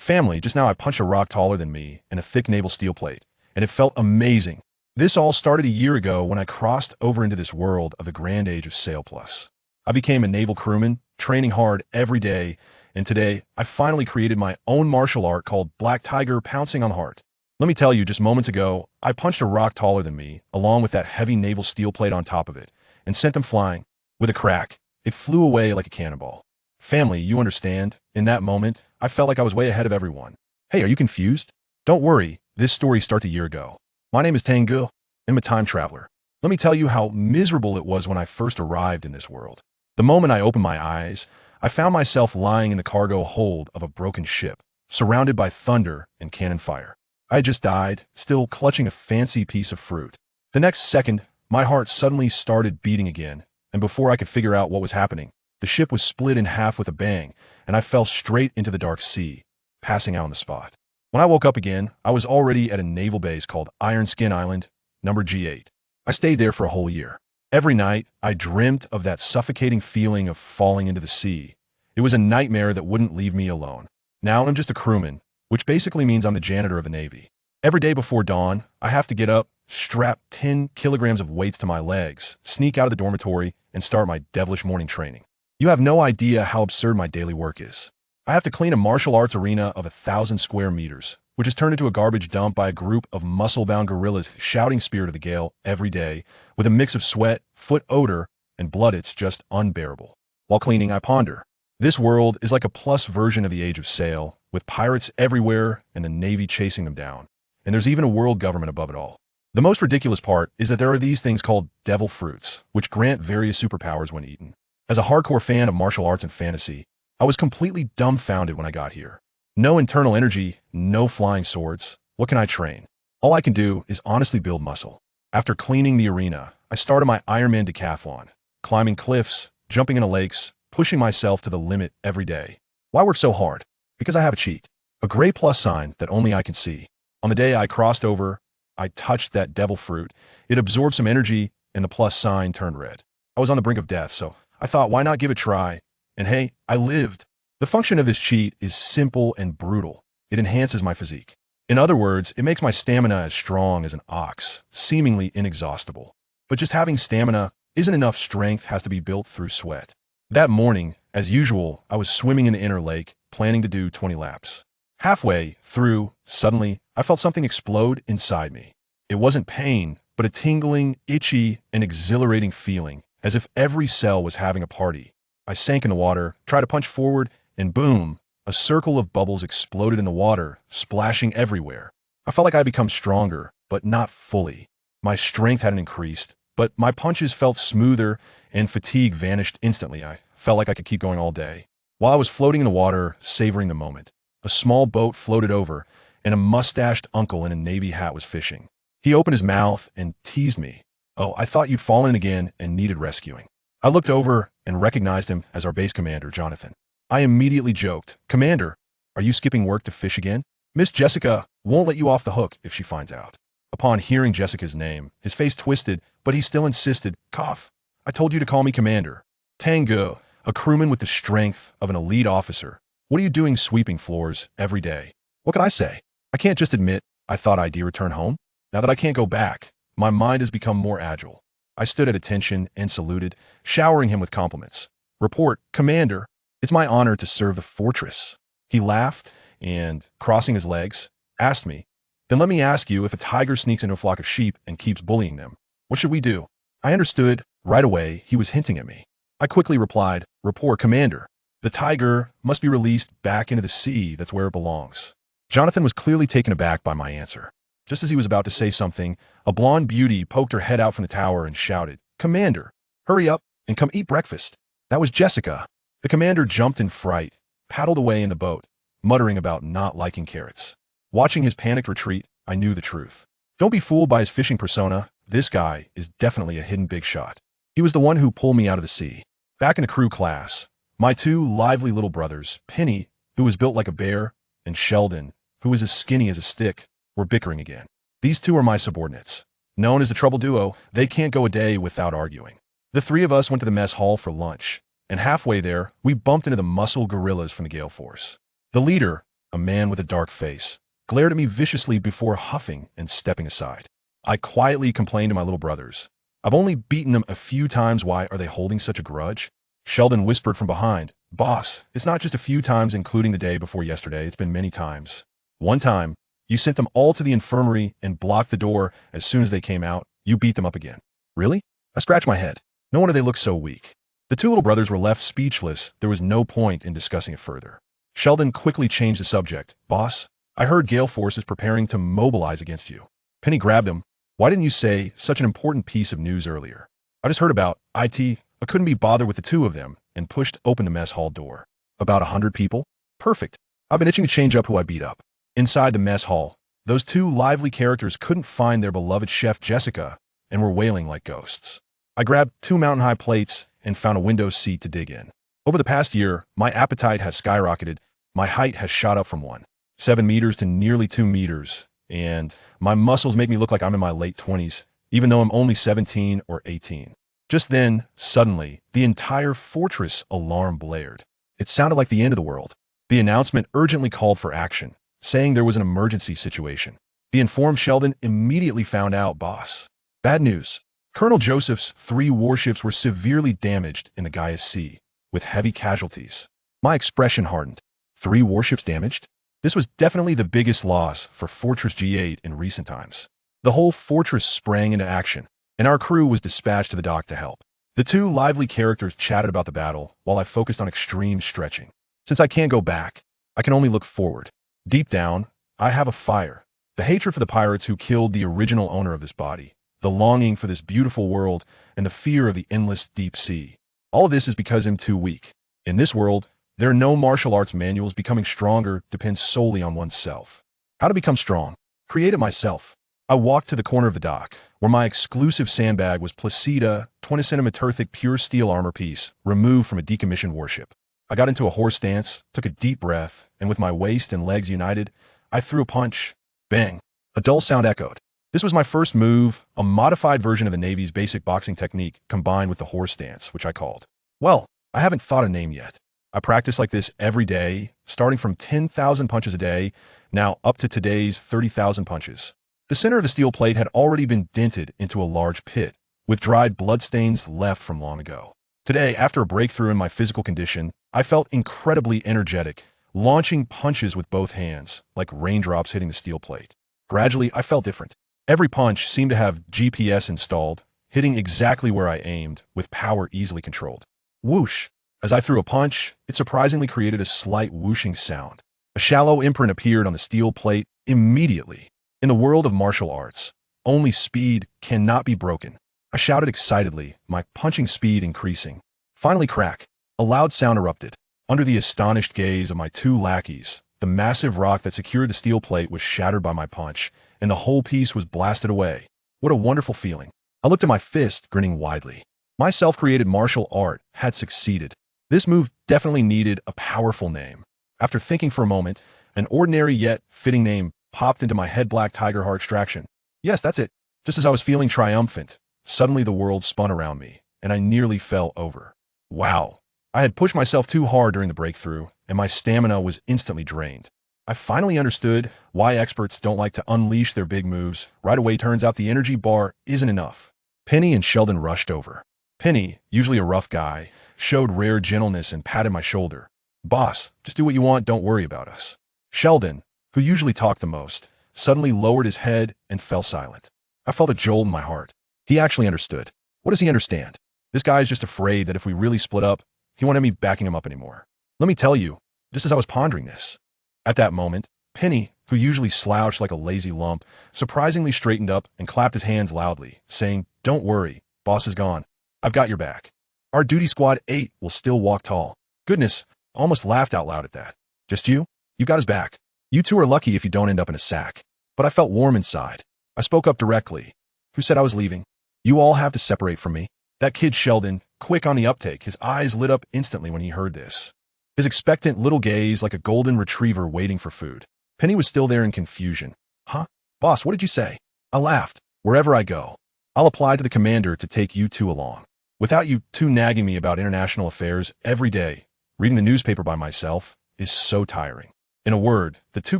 Family, just now I punched a rock taller than me and a thick naval steel plate, and it felt amazing. This all started a year ago when I crossed over into this world of the grand age of Sail Plus. I became a naval crewman, training hard every day, and today I finally created my own martial art called Black Tiger Pouncing on the Heart. Let me tell you, just moments ago, I punched a rock taller than me, along with that heavy naval steel plate on top of it, and sent them flying. With a crack, it flew away like a cannonball. Family, you understand, in that moment, I felt like I was way ahead of everyone. Hey, are you confused? Don't worry, this story starts a year ago. My name is Tang Ge, and I'm a time traveler. Let me tell you how miserable it was when I first arrived in this world. The moment I opened my eyes, I found myself lying in the cargo hold of a broken ship, surrounded by thunder and cannon fire. I had just died, still clutching a fancy piece of fruit. The next second, my heart suddenly started beating again, and before I could figure out what was happening, the ship was split in half with a bang, and I fell straight into the dark sea, passing out on the spot. When I woke up again, I was already at a naval base called Iron Skin Island, number G8. I stayed there for a whole year. Every night, I dreamt of that suffocating feeling of falling into the sea. It was a nightmare that wouldn't leave me alone. Now I'm just a crewman, which basically means I'm the janitor of the Navy. Every day before dawn, I have to get up, strap 10 kilograms of weights to my legs, sneak out of the dormitory, and start my devilish morning training. You have no idea how absurd my daily work is. I have to clean a martial arts arena of 1,000 square meters, which is turned into a garbage dump by a group of muscle-bound gorillas shouting Spirit of the Gale every day, with a mix of sweat, foot odor, and blood. It's just unbearable. While cleaning, I ponder. This world is like a plus version of the Age of Sail, with pirates everywhere and the Navy chasing them down. And there's even a world government above it all. The most ridiculous part is that there are these things called devil fruits, which grant various superpowers when eaten. As a hardcore fan of martial arts and fantasy, I was completely dumbfounded when I got here. No internal energy, no flying swords. What can I train? All I can do is honestly build muscle. After cleaning the arena, I started my Ironman decathlon, climbing cliffs, jumping into lakes, pushing myself to the limit every day. Why work so hard? Because I have a cheat. A gray plus sign that only I can see. On the day I crossed over, I touched that devil fruit. It absorbed some energy, and the plus sign turned red. I was on the brink of death, so I thought, why not give it a try? And hey, I lived. The function of this cheat is simple and brutal. It enhances my physique. In other words, it makes my stamina as strong as an ox, seemingly inexhaustible. But just having stamina isn't enough. Strength has to be built through sweat. That morning, as usual, I was swimming in the inner lake, planning to do 20 laps. Halfway through, suddenly, I felt something explode inside me. It wasn't pain, but a tingling, itchy, and exhilarating feeling, as if every cell was having a party. I sank in the water, tried to punch forward, and boom, a circle of bubbles exploded in the water, splashing everywhere. I felt like I had become stronger, but not fully. My strength hadn't increased, but my punches felt smoother, and fatigue vanished instantly. I felt like I could keep going all day. While I was floating in the water, savoring the moment, a small boat floated over, and a mustached uncle in a Navy hat was fishing. He opened his mouth and teased me. "Oh, I thought you'd fallen again and needed rescuing." I looked over and recognized him as our base commander, Jonathan. I immediately joked, "Commander, are you skipping work to fish again? Miss Jessica won't let you off the hook if she finds out." Upon hearing Jessica's name, his face twisted, but he still insisted, "Cough. I told you to call me Commander. Tang Ge, a crewman with the strength of an elite officer. What are you doing sweeping floors every day?" What could I say? I can't just admit I thought I'd return home. Now that I can't go back, my mind has become more agile. I stood at attention and saluted, showering him with compliments. "Report, Commander. It's my honor to serve the fortress." He laughed and, crossing his legs, asked me, "Then let me ask you, if a tiger sneaks into a flock of sheep and keeps bullying them, what should we do?" I understood right away he was hinting at me. I quickly replied, "Report, Commander. The tiger must be released back into the sea. That's where it belongs." Jonathan was clearly taken aback by my answer. Just as he was about to say something, a blonde beauty poked her head out from the tower and shouted, "Commander, hurry up and come eat breakfast." That was Jessica. The commander jumped in fright, paddled away in the boat, muttering about not liking carrots. Watching his panicked retreat, I knew the truth. Don't be fooled by his fishing persona. This guy is definitely a hidden big shot. He was the one who pulled me out of the sea. Back in the crew class, my two lively little brothers, Penny, who was built like a bear, and Sheldon, who was as skinny as a stick, were bickering again. These two are my subordinates. Known as the Trouble Duo, they can't go a day without arguing. The three of us went to the mess hall for lunch, and halfway there, we bumped into the muscle gorillas from the Gale Force. The leader, a man with a dark face, glared at me viciously before huffing and stepping aside. I quietly complained to my little brothers. I've only beaten them a few times. Why are they holding such a grudge? Sheldon whispered from behind. Boss, it's not just a few times including the day before yesterday. It's been many times. One time, you sent them all to the infirmary and blocked the door as soon as they came out. You beat them up again. Really? I scratched my head. No wonder they look so weak. The two little brothers were left speechless. There was no point in discussing it further. Sheldon quickly changed the subject. Boss, I heard Gale Force is preparing to mobilize against you. Penny grabbed him. Why didn't you say such an important piece of news earlier? I just heard about IT. I couldn't be bothered with the two of them and pushed open the mess hall door. About 100 people? Perfect. I've been itching to change up who I beat up. Inside the mess hall, those two lively characters couldn't find their beloved chef Jessica and were wailing like ghosts. I grabbed 2 mountain-high plates and found a window seat to dig in. Over the past year, my appetite has skyrocketed. My height has shot up from 1.7 meters to nearly 2 meters, and my muscles make me look like I'm in my late 20s, even though I'm only 17 or 18. Just then, suddenly, the entire fortress alarm blared. It sounded like the end of the world. The announcement urgently called for action, saying there was an emergency situation. The informed Sheldon immediately found out, boss. Bad news. Colonel Joseph's 3 warships were severely damaged in the Gaia Sea, with heavy casualties. My expression hardened. 3 warships damaged? This was definitely the biggest loss for Fortress G8 in recent times. The whole fortress sprang into action, and our crew was dispatched to the dock to help. The 2 lively characters chatted about the battle while I focused on extreme stretching. Since I can't go back, I can only look forward. Deep down, I have a fire. The hatred for the pirates who killed the original owner of this body, the longing for this beautiful world, and the fear of the endless deep sea. All of this is because I'm too weak. In this world, there are no martial arts manuals. Becoming stronger depends solely on oneself. How to become strong? Create it myself. I walked to the corner of the dock, where my exclusive sandbag was Placida 20-centimeter pure steel armor piece, removed from a decommissioned warship. I got into a horse stance, took a deep breath, and with my waist and legs united, I threw a punch. Bang! A dull sound echoed. This was my first move, a modified version of the Navy's basic boxing technique combined with the horse stance, which I called. Well, I haven't thought a name yet. I practice like this every day, starting from 10,000 punches a day, now up to today's 30,000 punches. The center of the steel plate had already been dented into a large pit, with dried bloodstains left from long ago. Today, after a breakthrough in my physical condition, I felt incredibly energetic, launching punches with both hands, like raindrops hitting the steel plate. Gradually, I felt different. Every punch seemed to have GPS installed, hitting exactly where I aimed, with power easily controlled. Whoosh! As I threw a punch, it surprisingly created a slight whooshing sound. A shallow imprint appeared on the steel plate immediately. In the world of martial arts, only speed cannot be broken. I shouted excitedly, my punching speed increasing. Finally, crack! A loud sound erupted. Under the astonished gaze of my 2 lackeys, the massive rock that secured the steel plate was shattered by my punch, and the whole piece was blasted away. What a wonderful feeling. I looked at my fist, grinning widely. My self-created martial art had succeeded. This move definitely needed a powerful name. After thinking for a moment, an ordinary yet fitting name popped into my head: Black Tiger Heart Extraction. Yes, that's it. Just as I was feeling triumphant, suddenly the world spun around me, and I nearly fell over. Wow. I had pushed myself too hard during the breakthrough, and my stamina was instantly drained. I finally understood why experts don't like to unleash their big moves. Right away, turns out the energy bar isn't enough. Penny and Sheldon rushed over. Penny, usually a rough guy, showed rare gentleness and patted my shoulder. Boss, just do what you want, don't worry about us. Sheldon, who usually talked the most, suddenly lowered his head and fell silent. I felt a jolt in my heart. He actually understood. What does he understand? This guy is just afraid that if we really split up, he won't have me backing him up anymore. Let me tell you, just as I was pondering this. At that moment, Penny, who usually slouched like a lazy lump, surprisingly straightened up and clapped his hands loudly, saying, "Don't worry, boss is gone. I've got your back. Our duty squad 8 will still walk tall." Goodness, I almost laughed out loud at that. Just you? You got his back. You two are lucky if you don't end up in a sack. But I felt warm inside. I spoke up directly. Who said I was leaving? You all have to separate from me. That kid Sheldon, quick on the uptake, his eyes lit up instantly when he heard this. His expectant little gaze like a golden retriever waiting for food. Penny was still there in confusion. Huh? Boss, what did you say? I laughed. Wherever I go, I'll apply to the commander to take you two along. Without you two nagging me about international affairs every day, reading the newspaper by myself is so tiring. In a word, the two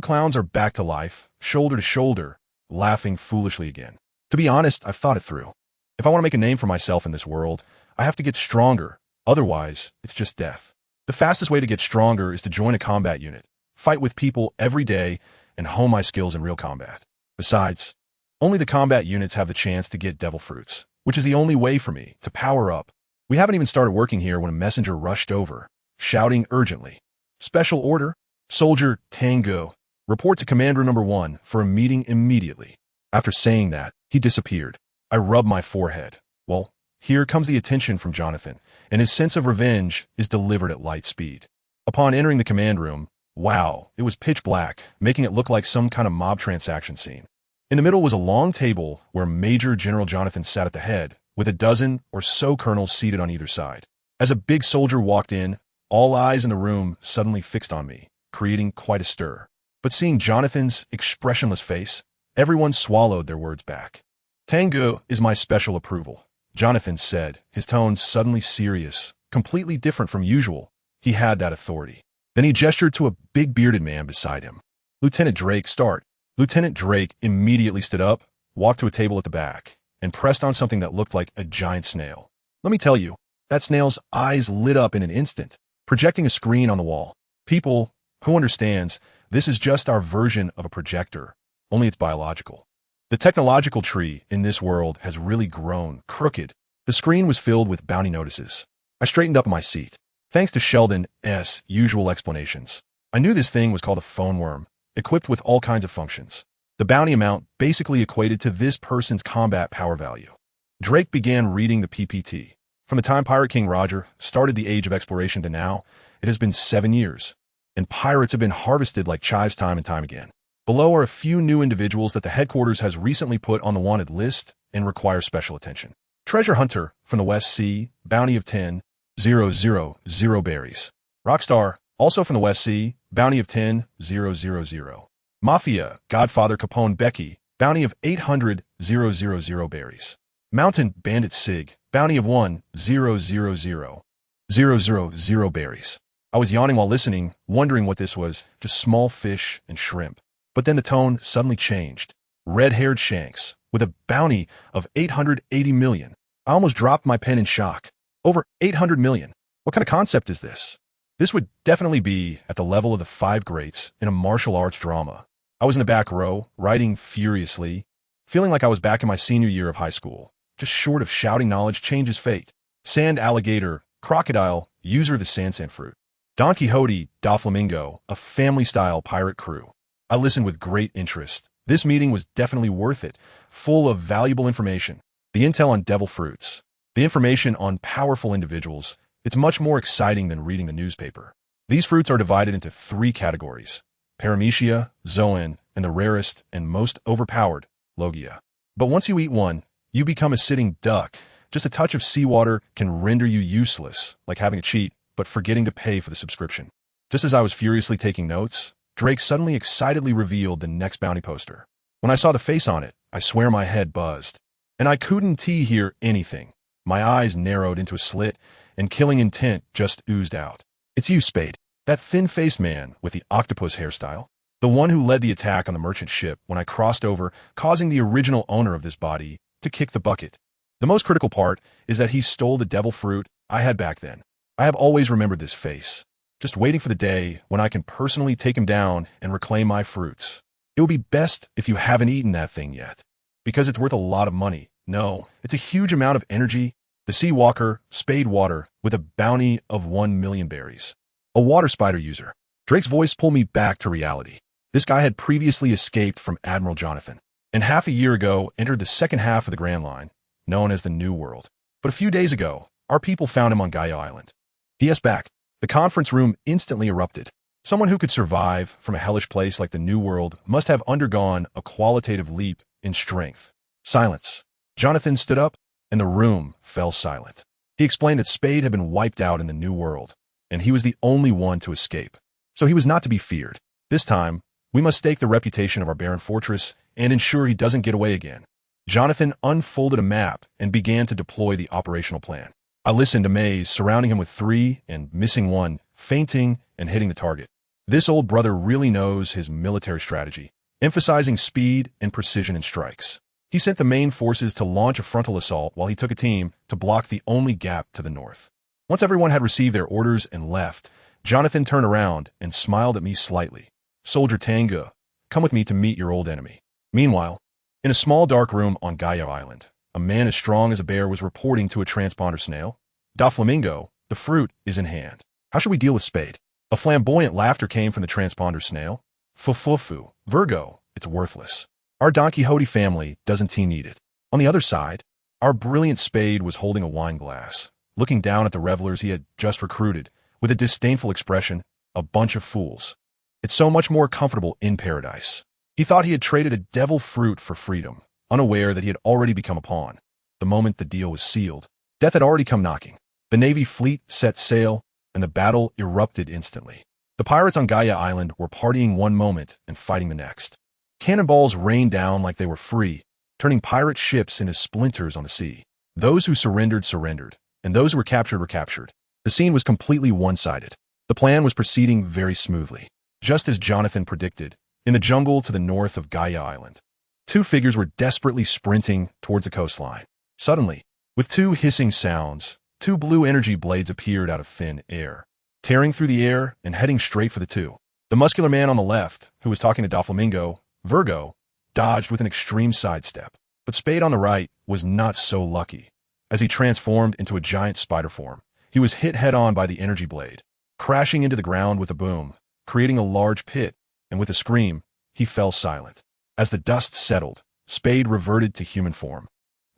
clowns are back to life, shoulder to shoulder, laughing foolishly again. To be honest, I've thought it through. If I want to make a name for myself in this world, I have to get stronger. Otherwise, it's just death. The fastest way to get stronger is to join a combat unit, fight with people every day, and hone my skills in real combat. Besides, only the combat units have the chance to get devil fruits, which is the only way for me to power up. We haven't even started working here when a messenger rushed over, shouting urgently, "Special order! Soldier Tang Ge, report to Commander Number 1 for a meeting immediately." After saying that, he disappeared. I rubbed my forehead. Well, here comes the attention from Jonathan, and his sense of revenge is delivered at light speed. Upon entering the command room, wow, it was pitch black, making it look like some kind of mob transaction scene. In the middle was a long table where Major General Jonathan sat at the head, with a dozen or so colonels seated on either side. As a big soldier walked in, all eyes in the room suddenly fixed on me, creating quite a stir. But seeing Jonathan's expressionless face, everyone swallowed their words back. "Tang Ge is my special approval," Jonathan said, his tone suddenly serious, completely different from usual. He had that authority. Then he gestured to a big bearded man beside him. "Lieutenant Drake, start." Lieutenant Drake immediately stood up, walked to a table at the back, and pressed on something that looked like a giant snail. Let me tell you, that snail's eyes lit up in an instant, projecting a screen on the wall. People, who understands, this is just our version of a projector, only it's biological. The technological tree in this world has really grown crooked. The screen was filled with bounty notices. I straightened up in my seat. Thanks to Sheldon's usual explanations, I knew this thing was called a phone worm, equipped with all kinds of functions. The bounty amount basically equated to this person's combat power value. Drake began reading the PPT. From the time Pirate King Roger started the Age of Exploration to now, it has been 7 years, and pirates have been harvested like chives time and time again. Below are a few new individuals that the headquarters has recently put on the wanted list and require special attention. Treasure Hunter from the West Sea, bounty of 10,000 berries. Rockstar, also from the West Sea, bounty of 10,000. Mafia, Godfather Capone Becky, bounty of 800,000 berries. Mountain Bandit Sig, bounty of 1,000 berries. I was yawning while listening, wondering what this was, just small fish and shrimp. But then the tone suddenly changed. Red-haired Shanks, with a bounty of 880 million. I almost dropped my pen in shock. Over 800 million. What kind of concept is this? This would definitely be at the level of the 5 greats in a martial arts drama. I was in the back row, writing furiously, feeling like I was back in my senior year of high school, just short of shouting knowledge changes fate. Sand alligator, crocodile, user of the sand fruit. Don Quixote da Flamingo, a family-style pirate crew. I listened with great interest. This meeting was definitely worth it, full of valuable information. The intel on devil fruits, the information on powerful individuals. It's much more exciting than reading the newspaper. These fruits are divided into 3 categories: Paramecia, Zoan, and the rarest and most overpowered, Logia. But once you eat one, you become a sitting duck. Just a touch of seawater can render you useless, like having a cheat, but forgetting to pay for the subscription. Just as I was furiously taking notes, Drake suddenly excitedly revealed the next bounty poster. When I saw the face on it, I swear my head buzzed. And I couldn't hear anything. My eyes narrowed into a slit, and killing intent just oozed out. "It's you, Spade. That thin-faced man with the octopus hairstyle. The one who led the attack on the merchant ship when I crossed over, causing the original owner of this body to kick the bucket. The most critical part is that he stole the devil fruit I had back then. I have always remembered this face, just waiting for the day when I can personally take him down and reclaim my fruits. It would be best if you haven't eaten that thing yet, because it's worth a lot of money. No, it's a huge amount of energy. The Sea Walker, Spade Water, with a bounty of 1 million berries. A water spider user." Drake's voice pulled me back to reality. This guy had previously escaped from Admiral Jonathan, and half a year ago entered the second half of the Grand Line, known as the New World. But a few days ago, our people found him on Gaia Island. PS back. The conference room instantly erupted. Someone who could survive from a hellish place like the New World must have undergone a qualitative leap in strength. Silence. Jonathan stood up, and the room fell silent. He explained that Spade had been wiped out in the New World, and he was the only one to escape. So he was not to be feared. This time, we must stake the reputation of our barren fortress and ensure he doesn't get away again. Jonathan unfolded a map and began to deploy the operational plan. I listened amazed, surrounding him with 3 and missing 1, fainting and hitting the target. This old brother really knows his military strategy, emphasizing speed and precision in strikes. He sent the main forces to launch a frontal assault while he took a team to block the only gap to the north. Once everyone had received their orders and left, Jonathan turned around and smiled at me slightly. "Soldier Tang Ge, come with me to meet your old enemy." Meanwhile, in a small dark room on Gaia Island, a man as strong as a bear was reporting to a transponder snail. "Doflamingo, the fruit is in hand. How should we deal with Spade?" A flamboyant laughter came from the transponder snail. "Fufufu, Virgo, it's worthless. Our Don Quixote family doesn't need it." On the other side, our brilliant Spade was holding a wine glass, looking down at the revelers he had just recruited, with a disdainful expression. "A bunch of fools. It's so much more comfortable in paradise." He thought he had traded a devil fruit for freedom, unaware that he had already become a pawn. The moment the deal was sealed, death had already come knocking. The Navy fleet set sail, and the battle erupted instantly. The pirates on Gaia Island were partying one moment and fighting the next. Cannonballs rained down like they were free, turning pirate ships into splinters on the sea. Those who surrendered, surrendered, and those who were captured were captured. The scene was completely one-sided. The plan was proceeding very smoothly. Just as Jonathan predicted, in the jungle to the north of Gaia Island, two figures were desperately sprinting towards the coastline. Suddenly, with two hissing sounds, two blue energy blades appeared out of thin air, tearing through the air and heading straight for the two. The muscular man on the left, who was talking to Doflamingo, Virgo, dodged with an extreme sidestep. But Spade on the right was not so lucky. As he transformed into a giant spider form, he was hit head-on by the energy blade, crashing into the ground with a boom, creating a large pit, and with a scream, he fell silent. As the dust settled, Spade reverted to human form,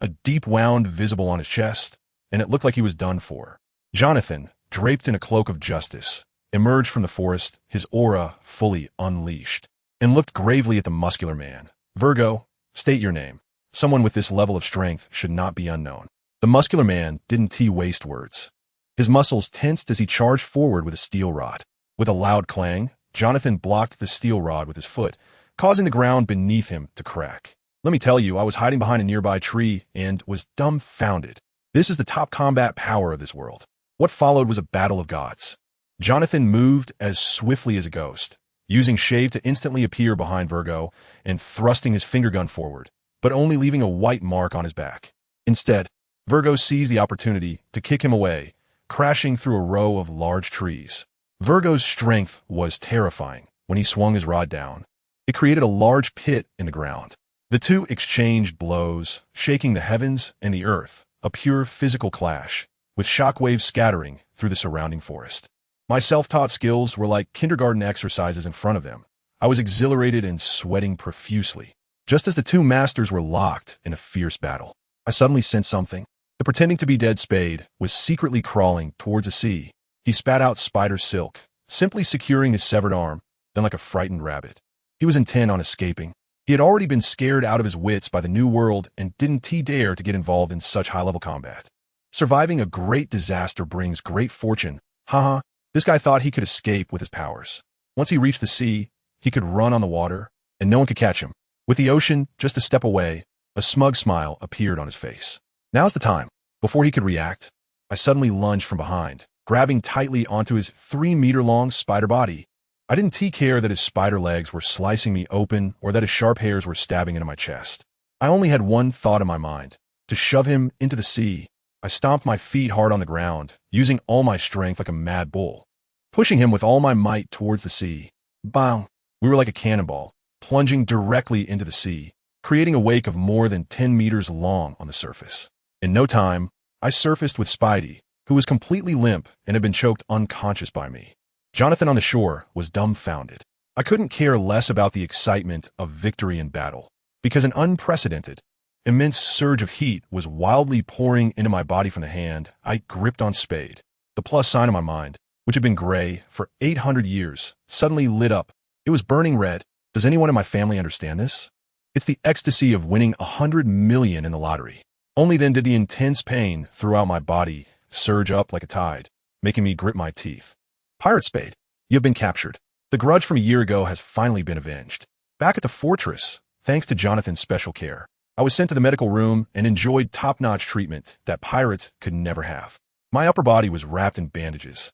a deep wound visible on his chest, and it looked like he was done for. Jonathan, draped in a cloak of justice, emerged from the forest, his aura fully unleashed, and looked gravely at the muscular man. "Virgo, state your name. Someone with this level of strength should not be unknown." The muscular man didn't waste words. His muscles tensed as he charged forward with a steel rod. With a loud clang, Jonathan blocked the steel rod with his foot, causing the ground beneath him to crack. Let me tell you, I was hiding behind a nearby tree and was dumbfounded. This is the top combat power of this world. What followed was a battle of gods. Jonathan moved as swiftly as a ghost, using shave to instantly appear behind Virgo and thrusting his finger gun forward, but only leaving a white mark on his back. Instead, Virgo seized the opportunity to kick him away, crashing through a row of large trees. Virgo's strength was terrifying when he swung his rod down. It created a large pit in the ground. The two exchanged blows, shaking the heavens and the earth, a pure physical clash, with shockwaves scattering through the surrounding forest. My self-taught skills were like kindergarten exercises in front of them. I was exhilarated and sweating profusely. Just as the two masters were locked in a fierce battle, I suddenly sensed something. The pretending to be dead Spade was secretly crawling towards the sea. He spat out spider silk, simply securing his severed arm, then like a frightened rabbit. He was intent on escaping. He had already been scared out of his wits by the new world and didn't dare to get involved in such high-level combat. Surviving a great disaster brings great fortune. Haha, this guy thought he could escape with his powers. Once he reached the sea, he could run on the water, and no one could catch him. With the ocean just a step away, a smug smile appeared on his face. Now's the time. Before he could react, I suddenly lunged from behind, grabbing tightly onto his 3-meter-long spider body. I didn't care that his spider legs were slicing me open or that his sharp hairs were stabbing into my chest. I only had one thought in my mind, to shove him into the sea. I stomped my feet hard on the ground, using all my strength like a mad bull, pushing him with all my might towards the sea. Bang! We were like a cannonball, plunging directly into the sea, creating a wake of more than 10 meters long on the surface. In no time, I surfaced with Spidey, who was completely limp and had been choked unconscious by me. Jonathan on the shore was dumbfounded. I couldn't care less about the excitement of victory in battle, because an unprecedented, immense surge of heat was wildly pouring into my body from the hand I gripped on Spade. The plus sign in my mind, which had been gray for 800 years, suddenly lit up. It was burning red. Does anyone in my family understand this? It's the ecstasy of winning 100 million in the lottery. Only then did the intense pain throughout my body surge up like a tide, making me grit my teeth. Pirate Spade, you have been captured. The grudge from a year ago has finally been avenged. Back at the fortress, thanks to Jonathan's special care, I was sent to the medical room and enjoyed top-notch treatment that pirates could never have. My upper body was wrapped in bandages.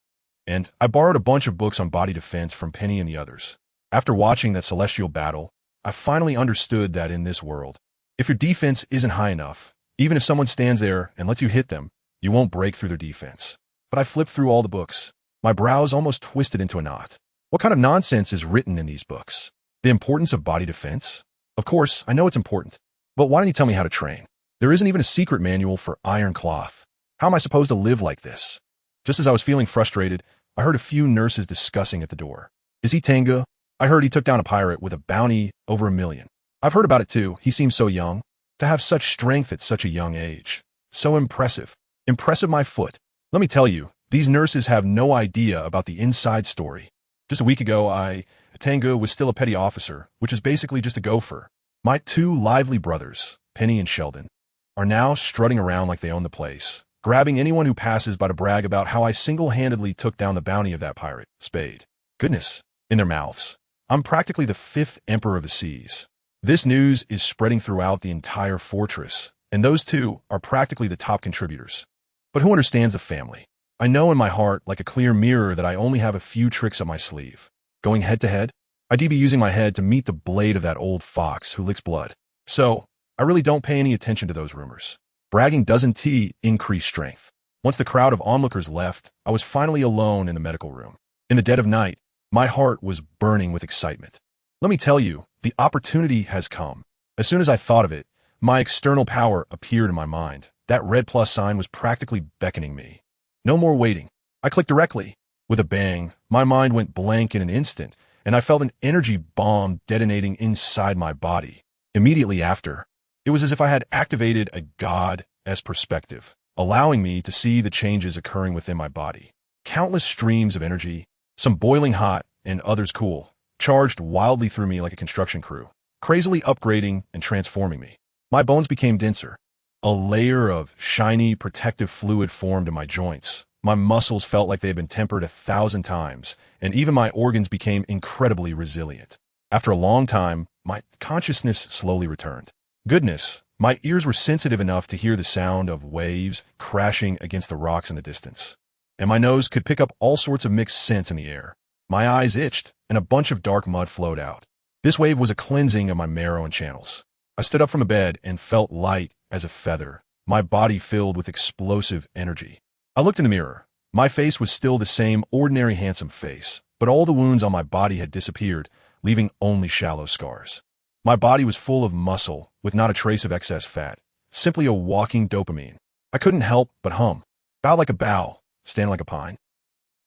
and I borrowed a bunch of books on body defense from Penny and the others. After watching that celestial battle, I finally understood that in this world, if your defense isn't high enough, even if someone stands there and lets you hit them, you won't break through their defense. But I flipped through all the books. My brows almost twisted into a knot. What kind of nonsense is written in these books? The importance of body defense? Of course, I know it's important. But why don't you tell me how to train? There isn't even a secret manual for iron cloth. How am I supposed to live like this? Just as I was feeling frustrated, I heard a few nurses discussing at the door. Is he Tang Ge? I heard he took down a pirate with a bounty over 1 million. I've heard about it too. He seems so young. To have such strength at such a young age. So impressive. Impressive, my foot. Let me tell you, these nurses have no idea about the inside story. Just a week ago, Tang Ge was still a petty officer, which is basically just a gopher. My 2 lively brothers, Penny and Sheldon, are now strutting around like they own the place, grabbing anyone who passes by to brag about how I single-handedly took down the bounty of that pirate, Spade. Goodness, in their mouths. I'm practically the 5th emperor of the seas. This news is spreading throughout the entire fortress, and those 2 are practically the top contributors. But who understands the family? I know in my heart, like a clear mirror, that I only have a few tricks up my sleeve. Going head-to-head? I'd be using my head to meet the blade of that old fox who licks blood. So, I really don't pay any attention to those rumors. Bragging doesn't increase strength. Once the crowd of onlookers left, I was finally alone in the medical room. In the dead of night, my heart was burning with excitement. Let me tell you, the opportunity has come. As soon as I thought of it, my external power appeared in my mind. That red plus sign was practically beckoning me. No more waiting. I clicked directly. With a bang, my mind went blank in an instant, and I felt an energy bomb detonating inside my body. Immediately after, it was as if I had activated a god's perspective, allowing me to see the changes occurring within my body. Countless streams of energy, some boiling hot and others cool, charged wildly through me like a construction crew, crazily upgrading and transforming me. My bones became denser. A layer of shiny, protective fluid formed in my joints. My muscles felt like they had been tempered 1,000 times, and even my organs became incredibly resilient. After a long time, my consciousness slowly returned. Goodness, my ears were sensitive enough to hear the sound of waves crashing against the rocks in the distance. And my nose could pick up all sorts of mixed scents in the air. My eyes itched, and a bunch of dark mud flowed out. This wave was a cleansing of my marrow and channels. I stood up from the bed and felt light as a feather, my body filled with explosive energy. I looked in the mirror. My face was still the same ordinary handsome face, but all the wounds on my body had disappeared, leaving only shallow scars. My body was full of muscle, with not a trace of excess fat, simply a walking dopamine. I couldn't help but hum. Bow like a bow, stand like a pine.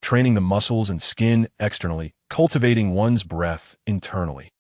Training the muscles and skin externally, cultivating one's breath internally.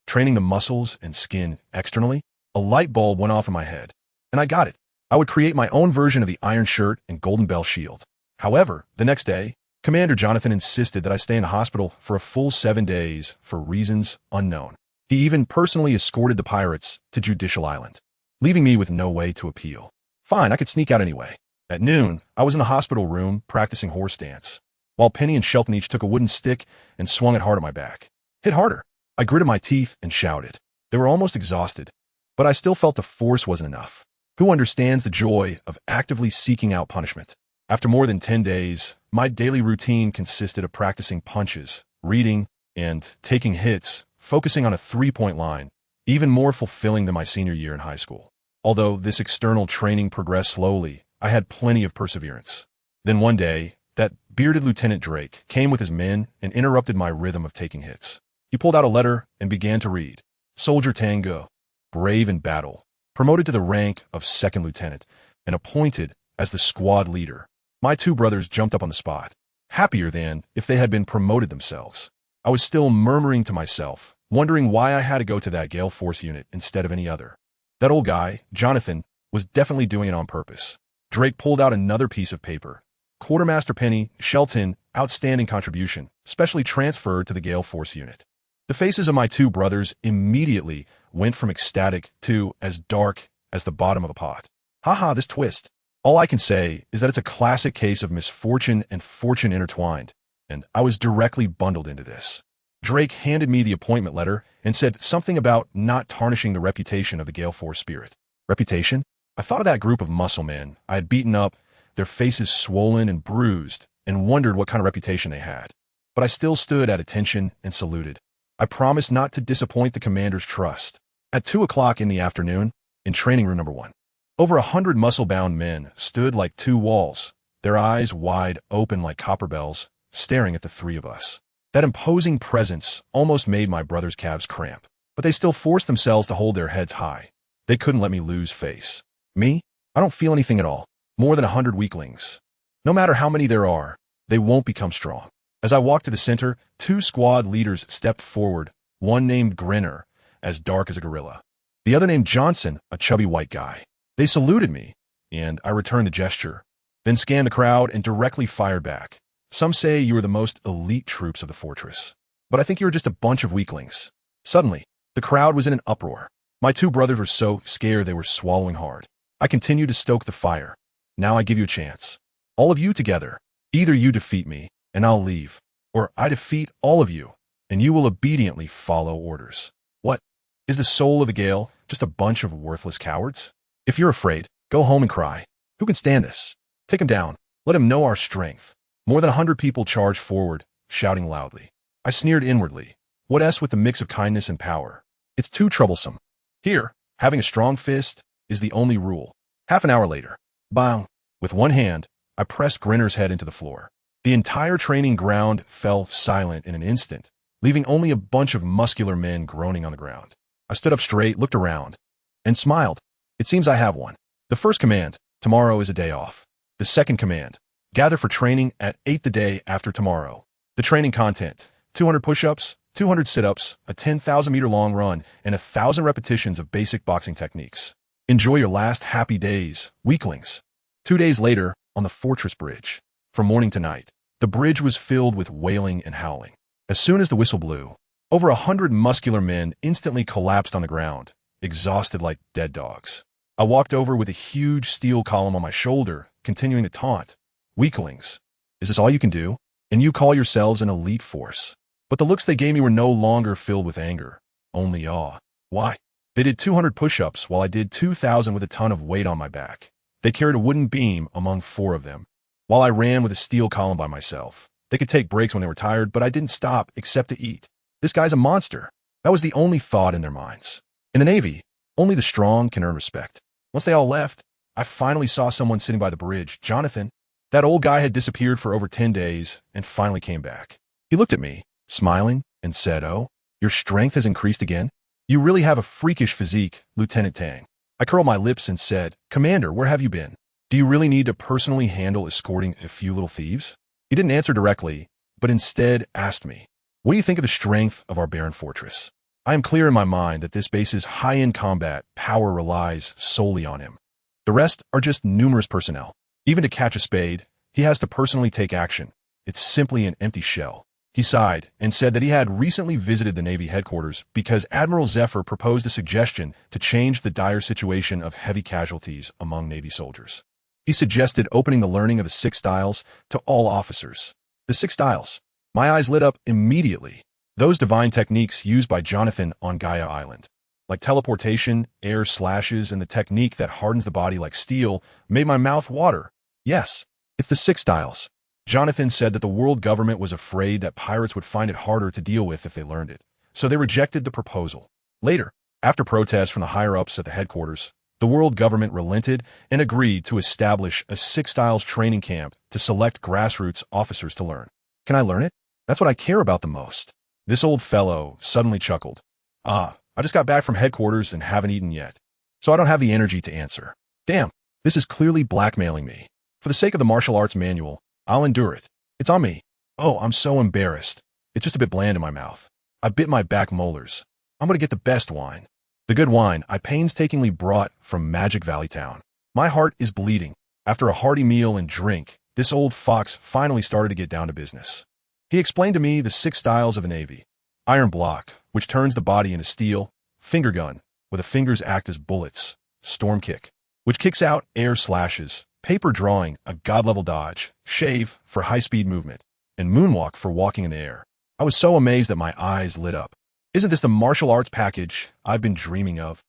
Training the muscles and skin externally? A light bulb went off in my head, and I got it. I would create my own version of the iron shirt and golden bell shield. However, the next day, Commander Jonathan insisted that I stay in the hospital for a full 7 days for reasons unknown. He even personally escorted the pirates to Judicial Island, leaving me with no way to appeal. Fine, I could sneak out anyway. At noon, I was in the hospital room practicing horse dance, while Penny and Shelton each took a wooden stick and swung it hard at my back. Hit harder. I gritted my teeth and shouted. They were almost exhausted, but I still felt the force wasn't enough. Who understands the joy of actively seeking out punishment? After more than 10 days, my daily routine consisted of practicing punches, reading, and taking hits, focusing on a 3-point line, even more fulfilling than my senior year in high school. Although this external training progressed slowly, I had plenty of perseverance. Then one day, that bearded Lieutenant Drake came with his men and interrupted my rhythm of taking hits. He pulled out a letter and began to read. Soldier Tang Ge, brave in battle, promoted to the rank of 2nd lieutenant, and appointed as the squad leader. My 2 brothers jumped up on the spot, happier than if they had been promoted themselves. I was still murmuring to myself, wondering why I had to go to that Gale Force unit instead of any other. That old guy, Jonathan, was definitely doing it on purpose. Drake pulled out another piece of paper. Quartermaster Penny, Shelton, outstanding contribution, specially transferred to the Gale Force unit. The faces of my 2 brothers immediately went from ecstatic to as dark as the bottom of a pot. Haha, this twist. All I can say is that it's a classic case of misfortune and fortune intertwined, and I was directly bundled into this. Drake handed me the appointment letter and said something about not tarnishing the reputation of the Gale Force spirit. Reputation? I thought of that group of muscle men I had beaten up, their faces swollen and bruised, and wondered what kind of reputation they had. But I still stood at attention and saluted. I promised not to disappoint the commander's trust. At 2 o'clock in the afternoon, in training room number 1, over 100 muscle-bound men stood like two walls, their eyes wide open like copper bells, staring at the three of us. That imposing presence almost made my brother's calves cramp, but they still forced themselves to hold their heads high. They couldn't let me lose face. Me? I don't feel anything at all. More than 100 weaklings. No matter how many there are, they won't become strong. As I walked to the center, 2 squad leaders stepped forward, one named Grinner, as dark as a gorilla. The other named Johnson, a chubby white guy. They saluted me, and I returned the gesture, then scanned the crowd and directly fired back. Some say you are the most elite troops of the fortress, but I think you are just a bunch of weaklings. Suddenly, the crowd was in an uproar. My 2 brothers were so scared they were swallowing hard. I continued to stoke the fire. Now I give you a chance. All of you together. Either you defeat me, and I'll leave, or I defeat all of you, and you will obediently follow orders. What? Is the soul of the Gale just a bunch of worthless cowards? If you're afraid, go home and cry. Who can stand this? Take him down. Let him know our strength. More than 100 people charged forward, shouting loudly. I sneered inwardly. What else with the mix of kindness and power? It's too troublesome. Here, having a strong fist is the only rule. Half an hour later, bang! With one hand, I pressed Grinner's head into the floor. The entire training ground fell silent in an instant, leaving only a bunch of muscular men groaning on the ground. I stood up straight, looked around, and smiled. It seems I have one. The first command, tomorrow is a day off. The second command, gather for training at 8 the day after tomorrow. The training content, 200 push-ups, 200 sit-ups, a 10,000-meter long run, and 1,000 repetitions of basic boxing techniques. Enjoy your last happy days, weaklings. 2 days later, on the fortress bridge. From morning to night, the bridge was filled with wailing and howling. As soon as the whistle blew, over 100 muscular men instantly collapsed on the ground, exhausted like dead dogs. I walked over with a huge steel column on my shoulder, continuing to taunt. Weaklings, is this all you can do? And you call yourselves an elite force? But the looks they gave me were no longer filled with anger, only awe. Why? They did 200 push-ups while I did 2,000 with a ton of weight on my back. They carried a wooden beam among 4 of them, while I ran with a steel column by myself. They could take breaks when they were tired, but I didn't stop except to eat. This guy's a monster. That was the only thought in their minds. In the Navy, only the strong can earn respect. Once they all left, I finally saw someone sitting by the bridge, Jonathan. That old guy had disappeared for over 10 days and finally came back. He looked at me, smiling, and said, "Oh, your strength has increased again? You really have a freakish physique, Lieutenant Tang." I curled my lips and said, "Commander, where have you been? Do you really need to personally handle escorting a few little thieves?" He didn't answer directly, but instead asked me, "What do you think of the strength of our barren fortress?" I am clear in my mind that this base's high-end combat power relies solely on him. The rest are just numerous personnel. Even to catch a spade, he has to personally take action. It's simply an empty shell. He sighed and said that he had recently visited the Navy headquarters because Admiral Zephyr proposed a suggestion to change the dire situation of heavy casualties among Navy soldiers. He suggested opening the learning of the 6 styles to all officers. The 6 styles. My eyes lit up immediately. Those divine techniques used by Jonathan on Gaia Island, like teleportation, air slashes, and the technique that hardens the body like steel, made my mouth water. Yes, it's the 6 styles. Jonathan said that the world government was afraid that pirates would find it harder to deal with if they learned it, so they rejected the proposal. Later, after protests from the higher-ups at the headquarters, the world government relented and agreed to establish a 6 styles training camp to select grassroots officers to learn. Can I learn it? That's what I care about the most. This old fellow suddenly chuckled. I just got back from headquarters and haven't eaten yet, so I don't have the energy to answer. Damn, this is clearly blackmailing me. For the sake of the martial arts manual, I'll endure it. It's on me. Oh, I'm so embarrassed. It's just a bit bland in my mouth. I bit my back molars. I'm going to get the best wine. The good wine I painstakingly brought from Magic Valley Town. My heart is bleeding. After a hearty meal and drink, this old fox finally started to get down to business. He explained to me the 6 styles of the Navy. Iron block, which turns the body into steel. Finger gun, where the fingers act as bullets. Storm kick, which kicks out air slashes. Paper drawing, a god-level dodge. Shave, for high-speed movement. And moonwalk for walking in the air. I was so amazed that my eyes lit up. Isn't this the martial arts package I've been dreaming of?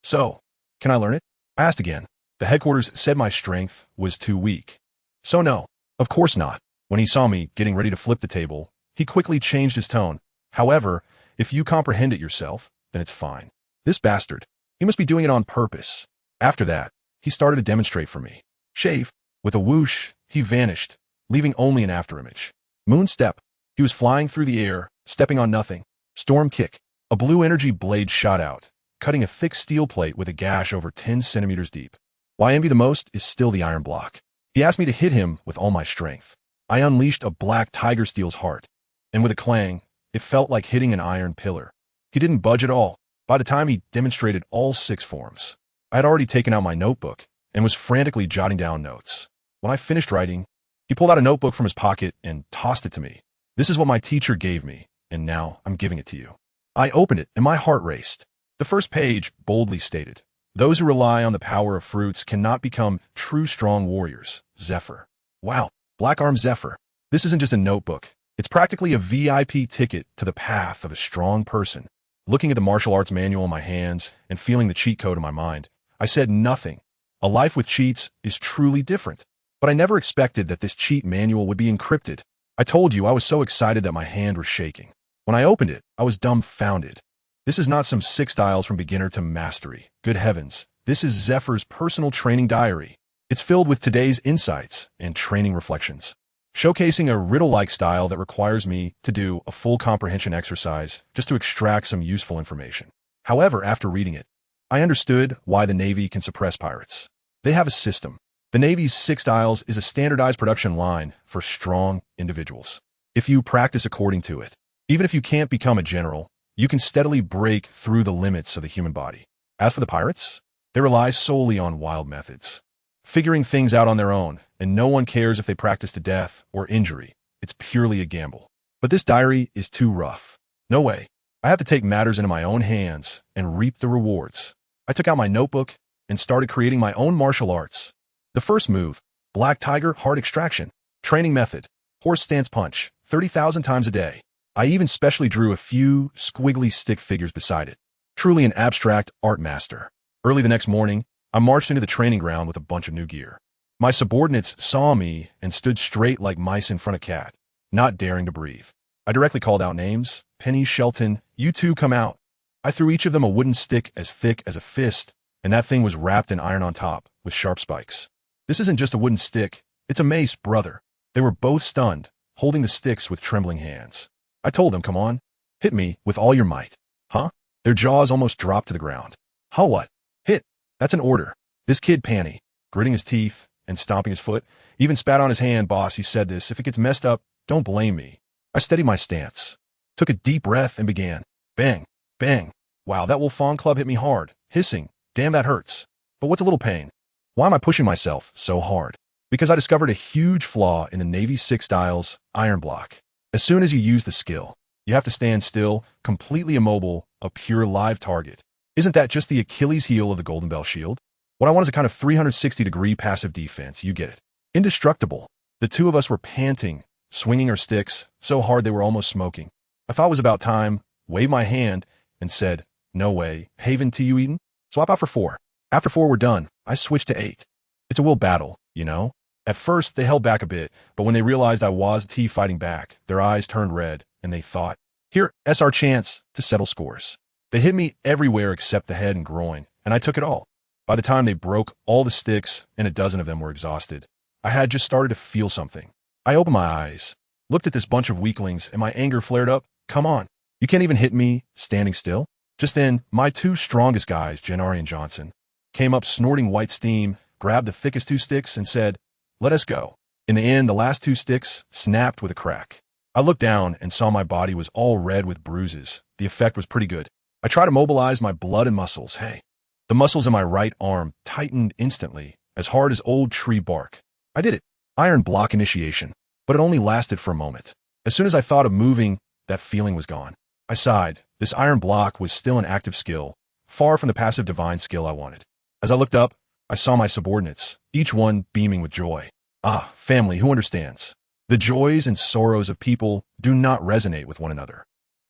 So, can I learn it? I asked again. The headquarters said my strength was too weak. So no, of course not. When he saw me getting ready to flip the table, he quickly changed his tone. However, if you comprehend it yourself, then it's fine. This bastard, he must be doing it on purpose. After that, he started to demonstrate for me. Shave. With a whoosh, he vanished, leaving only an afterimage. Moon step. He was flying through the air, stepping on nothing. Storm kick. A blue energy blade shot out, cutting a thick steel plate with a gash over 10 centimeters deep. What I envy the most is still the iron block. He asked me to hit him with all my strength. I unleashed a black tiger steel's heart, and with a clang, it felt like hitting an iron pillar. He didn't budge at all. By the time he demonstrated all 6 forms, I had already taken out my notebook and was frantically jotting down notes. When I finished writing, he pulled out a notebook from his pocket and tossed it to me. This is what my teacher gave me, and now I'm giving it to you. I opened it, and my heart raced. The first page boldly stated, "Those who rely on the power of fruits cannot become true strong warriors. Zephyr." Wow, Black Arm Zephyr. This isn't just a notebook. It's practically a VIP ticket to the path of a strong person. Looking at the martial arts manual in my hands and feeling the cheat code in my mind, I said nothing. A life with cheats is truly different. But I never expected that this cheat manual would be encrypted. I told you I was so excited that my hand was shaking. When I opened it, I was dumbfounded. This is not some 6 styles from beginner to mastery. Good heavens, this is Zephyr's personal training diary. It's filled with today's insights and training reflections, showcasing a riddle-like style that requires me to do a full comprehension exercise just to extract some useful information. However, after reading it, I understood why the Navy can suppress pirates. They have a system. The Navy's 6 styles is a standardized production line for strong individuals. If you practice according to it, even if you can't become a general, you can steadily break through the limits of the human body. As for the pirates, they rely solely on wild methods, figuring things out on their own, and no one cares if they practice to death or injury. It's purely a gamble. But this diary is too rough. No way. I have to take matters into my own hands and reap the rewards. I took out my notebook and started creating my own martial arts. The first move, Black Tiger Heart Extraction. Training method, horse stance punch, 30,000 times a day. I even specially drew a few squiggly stick figures beside it. Truly an abstract art master. Early the next morning, I marched into the training ground with a bunch of new gear. My subordinates saw me and stood straight like mice in front of cat, not daring to breathe. I directly called out names. Penny, Shelton, you two come out. I threw each of them a wooden stick as thick as a fist, and that thing was wrapped in iron on top with sharp spikes. This isn't just a wooden stick, it's a mace, brother. They were both stunned, holding the sticks with trembling hands. I told them, come on, hit me with all your might. Huh? Their jaws almost dropped to the ground. Huh, what? Hit. That's an order. This kid, Panny, gritting his teeth and stomping his foot, even spat on his hand. Boss, you said this. If it gets messed up, don't blame me. I steadied my stance, took a deep breath, and began. Bang, bang. Wow, that Wolfong club hit me hard, hissing. Damn, that hurts. But what's a little pain? Why am I pushing myself so hard? Because I discovered a huge flaw in the Navy's 6 styles iron block. As soon as you use the skill, you have to stand still, completely immobile, a pure live target. Isn't that just the Achilles heel of the Golden Bell Shield? What I want is a kind of 360-degree passive defense, you get it. Indestructible. The two of us were panting, swinging our sticks, so hard they were almost smoking. I thought it was about time, waved my hand, and said, no way, Haven tea you eaten? Swap out for 4. After 4 were done, I switched to 8. It's a will battle, you know? At first, they held back a bit, but when they realized I was T fighting back, their eyes turned red, and they thought, here's our chance to settle scores. They hit me everywhere except the head and groin, and I took it all. By the time they broke all the sticks, and a dozen of them were exhausted, I had just started to feel something. I opened my eyes, looked at this bunch of weaklings, and my anger flared up. Come on, you can't even hit me standing still? Just then, my 2 strongest guys, Gennari and Johnson, came up snorting white steam, grabbed the thickest 2 sticks, and said, let us go. In the end, the last 2 sticks snapped with a crack. I looked down and saw my body was all red with bruises. The effect was pretty good. I tried to mobilize my blood and muscles. Hey, the muscles in my right arm tightened instantly, as hard as old tree bark. I did it. Iron block initiation. But it only lasted for a moment. As soon as I thought of moving, that feeling was gone. I sighed. This iron block was still an active skill, far from the passive divine skill I wanted. As I looked up, I saw my subordinates, each one beaming with joy. Ah, family, who understands? The joys and sorrows of people do not resonate with one another.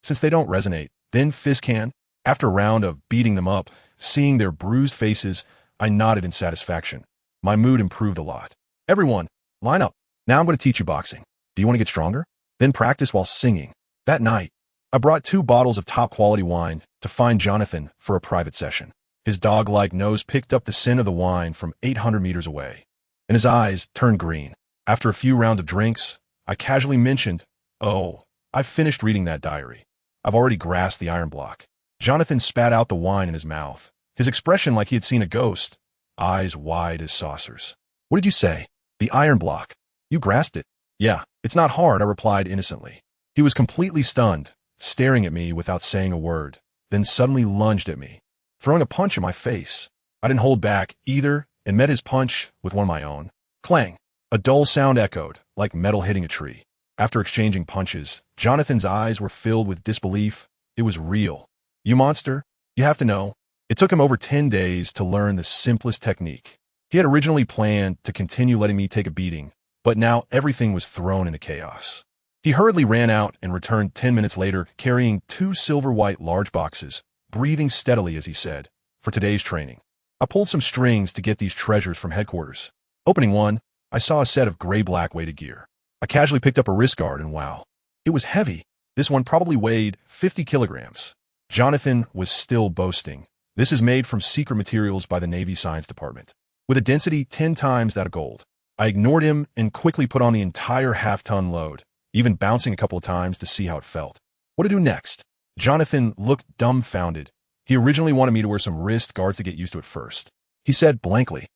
Since they don't resonate, then Fizz can. After a round of beating them up, seeing their bruised faces, I nodded in satisfaction. My mood improved a lot. Everyone, line up. Now I'm going to teach you boxing. Do you want to get stronger? Then practice while singing. That night, I brought 2 bottles of top-quality wine to find Jonathan for a private session. His dog-like nose picked up the scent of the wine from 800 meters away, and his eyes turned green. After a few rounds of drinks, I casually mentioned, "Oh, I've finished reading that diary. I've already grasped the iron block." Jonathan spat out the wine in his mouth, his expression like he had seen a ghost, eyes wide as saucers. "What did you say?" "The iron block. You grasped it." "Yeah, it's not hard," I replied innocently. He was completely stunned, staring at me without saying a word, then suddenly lunged at me, throwing a punch in my face. I didn't hold back either and met his punch with one of my own. Clang! A dull sound echoed, like metal hitting a tree. After exchanging punches, Jonathan's eyes were filled with disbelief. It was real. "You monster, you have to know." It took him over 10 days to learn the simplest technique. He had originally planned to continue letting me take a beating, but now everything was thrown into chaos. He hurriedly ran out and returned 10 minutes later carrying 2 silver-white large boxes, breathing steadily as he said, "For today's training." I pulled some strings to get these treasures from headquarters. Opening one, I saw a set of gray-black weighted gear. I casually picked up a wrist guard and wow, it was heavy. This one probably weighed 50 kilograms. Jonathan was still boasting. "This is made from secret materials by the Navy Science Department, with a density 10 times that of gold." I ignored him and quickly put on the entire half-ton load, even bouncing a couple of times to see how it felt. What to do next? Jonathan looked dumbfounded. He originally wanted me to wear some wrist guards to get used to it first. He said blankly,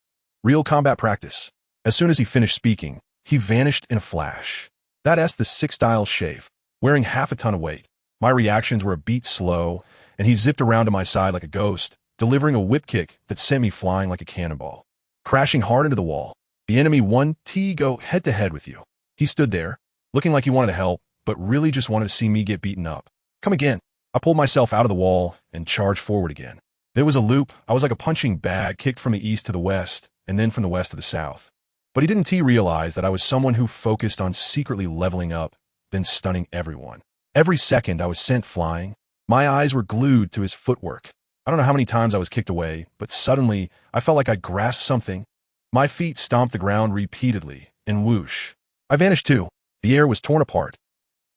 "Real combat practice." As soon as he finished speaking, he vanished in a flash. That's the stage.Tang shave, wearing half a ton of weight. My reactions were a beat slow, and he zipped around to my side like a ghost, delivering a whip kick that sent me flying like a cannonball, crashing hard into the wall. "The enemy won. Go head-to-head with you." He stood there, looking like he wanted to help, but really just wanted to see me get beaten up. "Come again." I pulled myself out of the wall and charged forward again. There was a loop. I was like a punching bag kicked from the east to the west, and then from the west to the south. But he didn't realize that I was someone who focused on secretly leveling up, then stunning everyone. Every second I was sent flying. My eyes were glued to his footwork. I don't know how many times I was kicked away, but suddenly I felt like I grasped something. My feet stomped the ground repeatedly, and whoosh, I vanished too. The air was torn apart.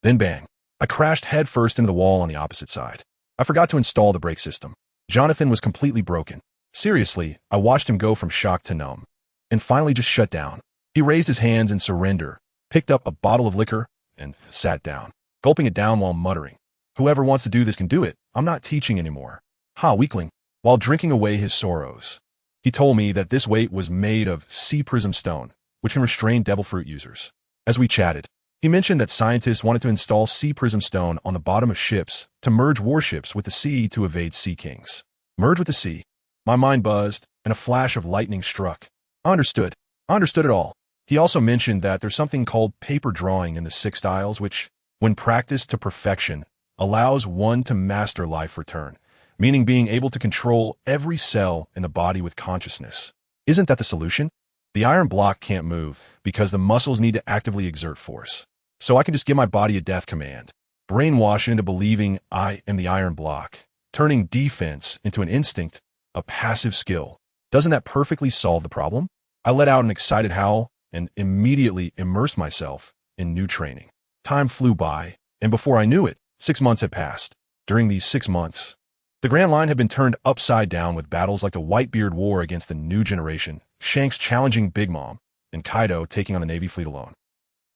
Then bang, I crashed headfirst into the wall on the opposite side. I forgot to install the brake system. Jonathan was completely broken. Seriously, I watched him go from shock to numb, and finally just shut down. He raised his hands in surrender, picked up a bottle of liquor, and sat down, gulping it down while muttering, "Whoever wants to do this can do it. I'm not teaching anymore." Ha, weakling. While drinking away his sorrows, he told me that this weight was made of sea prism stone, which can restrain devil fruit users. As we chatted, he mentioned that scientists wanted to install sea prism stone on the bottom of ships to merge warships with the sea to evade sea kings. Merge with the sea. My mind buzzed, and a flash of lightning struck. I understood. I understood it all. He also mentioned that there's something called paper drawing in the Six Styles, which, when practiced to perfection, allows one to master life return, meaning being able to control every cell in the body with consciousness. Isn't that the solution? The iron block can't move because the muscles need to actively exert force. So I can just give my body a death command, brainwash it into believing I am the iron block, turning defense into an instinct, a passive skill. Doesn't that perfectly solve the problem? I let out an excited howl and immediately immersed myself in new training. Time flew by, and before I knew it, 6 months had passed. During these 6 months, the Grand Line had been turned upside down with battles like the Whitebeard War against the new generation, Shanks challenging Big Mom, and Kaido taking on the Navy fleet alone.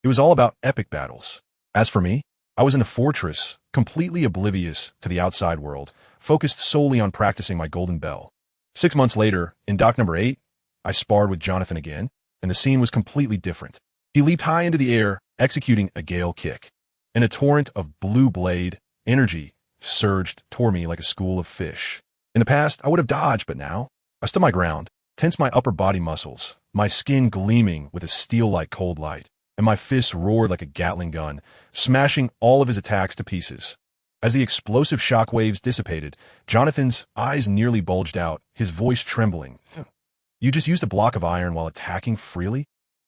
It was all about epic battles. As for me, I was in a fortress, completely oblivious to the outside world, focused solely on practicing my golden bell. 6 months later, in dock number 8, I sparred with Jonathan again, and the scene was completely different. He leaped high into the air, executing a gale kick, and a torrent of blue blade energy surged toward me like a school of fish. In the past, I would have dodged, but now, I stood my ground, tensed my upper body muscles, my skin gleaming with a steel-like cold light, and my fists roared like a Gatling gun, smashing all of his attacks to pieces. As the explosive shockwaves dissipated, Jonathan's eyes nearly bulged out, his voice trembling. "You just used a block of iron while attacking freely?"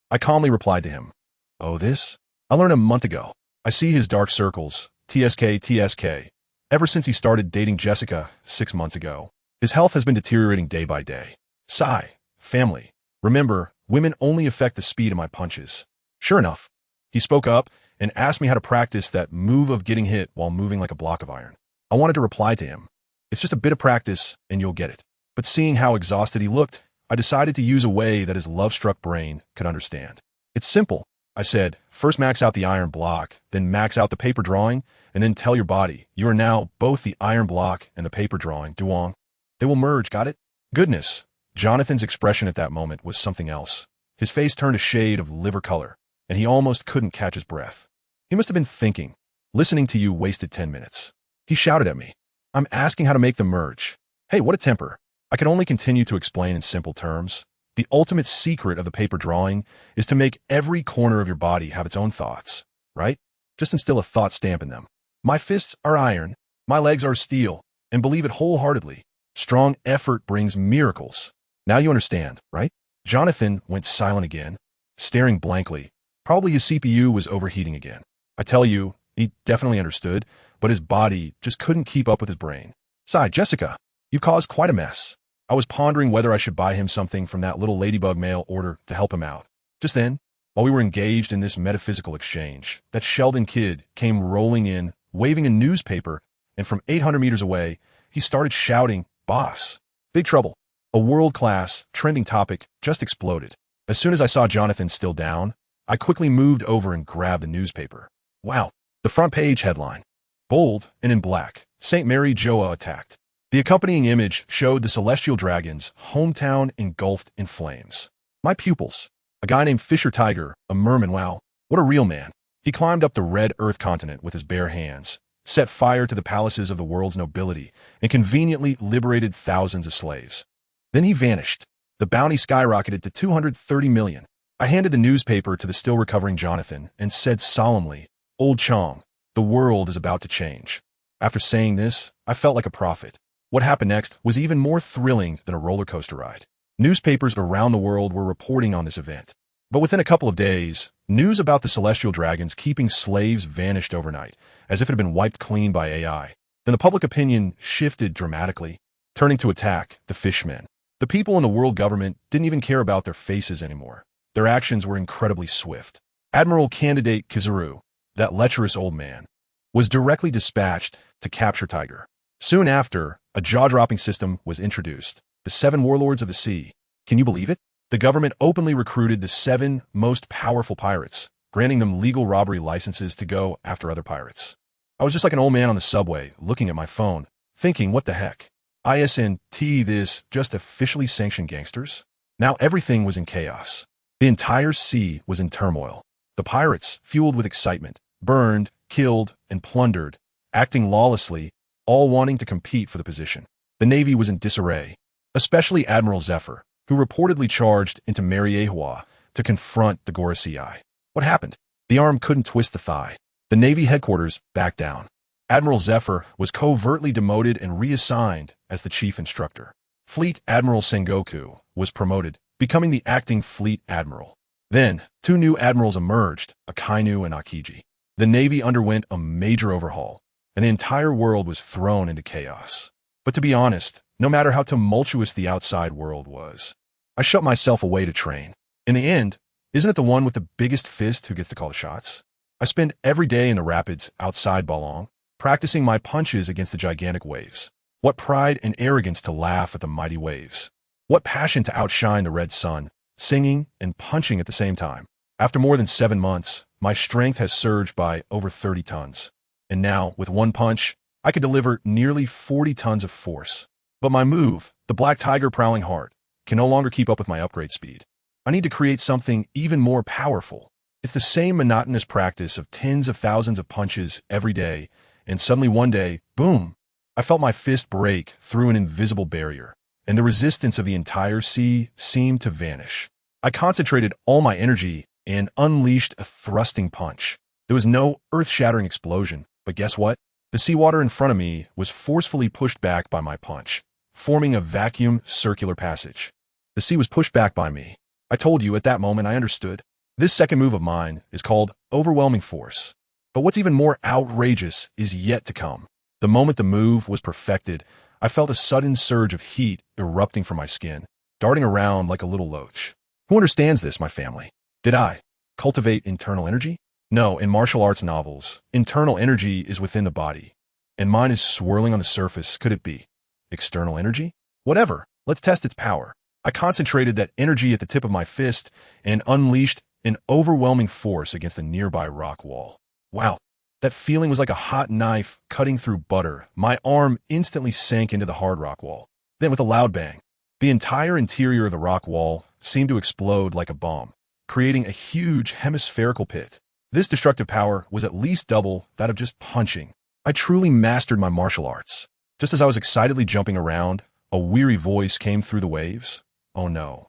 I calmly replied to him, "Oh, this? I learned a month ago." I see his dark circles, TSK. Ever since he started dating Jessica 6 months ago, his health has been deteriorating day by day. Sigh. Family. Remember, women only affect the speed of my punches. Sure enough, He spoke up and asked me how to practice that move of getting hit while moving like a block of iron. I wanted to reply to him, "It's just a bit of practice and you'll get it." But seeing how exhausted he looked, I decided to use a way that his love-struck brain could understand. "It's simple," I said. "First max out the iron block, then max out the paper drawing, and then tell your body, you are now both the iron block and the paper drawing, Duong. They will merge, got it?" Goodness, Jonathan's expression at that moment was something else. His face turned a shade of liver color, and he almost couldn't catch his breath. He must have been thinking, "Listening to you wasted 10 minutes. He shouted at me, "I'm asking how to make them merge." Hey, what a temper. I could only continue to explain in simple terms. The ultimate secret of the paper drawing is to make every corner of your body have its own thoughts, right? Just instill a thought stamp in them. My fists are iron, my legs are steel, and believe it wholeheartedly. Strong effort brings miracles. Now you understand, right? Jonathan went silent again, staring blankly. Probably his CPU was overheating again. I tell you, he definitely understood, but his body just couldn't keep up with his brain. Sigh, "Jessica, you've caused quite a mess." I was pondering whether I should buy him something from that little ladybug mail order to help him out. Just then, while we were engaged in this metaphysical exchange, that Sheldon kid came rolling in, waving a newspaper, and from 800 meters away, he started shouting, "Boss, big trouble." A world-class, trending topic just exploded. As soon as I saw Jonathan still down, I quickly moved over and grabbed the newspaper. Wow, the front page headline. Bold and in black, St. Mary Joa attacked. The accompanying image showed the celestial dragon's hometown engulfed in flames. My pupils. A guy named Fisher Tiger, a merman, wow, what a real man. He climbed up the red earth continent with his bare hands, set fire to the palaces of the world's nobility, and conveniently liberated thousands of slaves. Then he vanished. The bounty skyrocketed to 230 million. I handed the newspaper to the still recovering Jonathan and said solemnly, "Old Chong, the world is about to change." After saying this, I felt like a prophet. What happened next was even more thrilling than a roller coaster ride. Newspapers around the world were reporting on this event. But within a couple of days, news about the celestial dragons keeping slaves vanished overnight, as if it had been wiped clean by AI. Then the public opinion shifted dramatically, turning to attack the fishmen. The people in the world government didn't even care about their faces anymore. Their actions were incredibly swift. Admiral Candidate Kizaru, that lecherous old man, was directly dispatched to capture Tiger. Soon after, a jaw-dropping system was introduced, the 7 warlords of the sea. Can you believe it? The government openly recruited the 7 most powerful pirates, granting them legal robbery licenses to go after other pirates. I was just like an old man on the subway, looking at my phone, thinking, what the heck? ISNT this just officially sanctioned gangsters? Now everything was in chaos. The entire sea was in turmoil. The pirates, fueled with excitement, burned, killed, and plundered, acting lawlessly, all wanting to compete for the position. The Navy was in disarray, especially Admiral Zephyr, who reportedly charged into Mariejoa to confront the Gorosei. What happened? The arm couldn't twist the thigh. The Navy headquarters backed down. Admiral Zephyr was covertly demoted and reassigned as the chief instructor. Fleet Admiral Sengoku was promoted, becoming the acting fleet admiral. Then, 2 new admirals emerged, Akainu and Akiji. The Navy underwent a major overhaul, and the entire world was thrown into chaos. But to be honest, no matter how tumultuous the outside world was, I shut myself away to train. In the end, isn't it the one with the biggest fist who gets to call the shots? I spend every day in the rapids outside Balong, practicing my punches against the gigantic waves. What pride and arrogance to laugh at the mighty waves. What passion to outshine the red sun, singing and punching at the same time. After more than 7 months, my strength has surged by over 30 tons. And now, with one punch, I could deliver nearly 40 tons of force. But my move, the Black Tiger Prowling Heart, can no longer keep up with my upgrade speed. I need to create something even more powerful. It's the same monotonous practice of tens of thousands of punches every day, and suddenly one day, boom, I felt my fist break through an invisible barrier, and the resistance of the entire sea seemed to vanish. I concentrated all my energy and unleashed a thrusting punch. There was no earth-shattering explosion, but guess what? The seawater in front of me was forcefully pushed back by my punch, forming a vacuum circular passage. The sea was pushed back by me. I told you at that moment I understood. This second move of mine is called overwhelming force. But what's even more outrageous is yet to come. The moment the move was perfected, I felt a sudden surge of heat erupting from my skin, darting around like a little loach. Who understands this, my family? Did I cultivate internal energy? No, in martial arts novels, internal energy is within the body, and mine is swirling on the surface. Could it be external energy? Whatever, let's test its power. I concentrated that energy at the tip of my fist and unleashed an overwhelming force against the nearby rock wall. Wow, that feeling was like a hot knife cutting through butter. My arm instantly sank into the hard rock wall. Then with a loud bang, the entire interior of the rock wall seemed to explode like a bomb, creating a huge hemispherical pit. This destructive power was at least double that of just punching. I truly mastered my martial arts. Just as I was excitedly jumping around, a weary voice came through the waves. Oh no.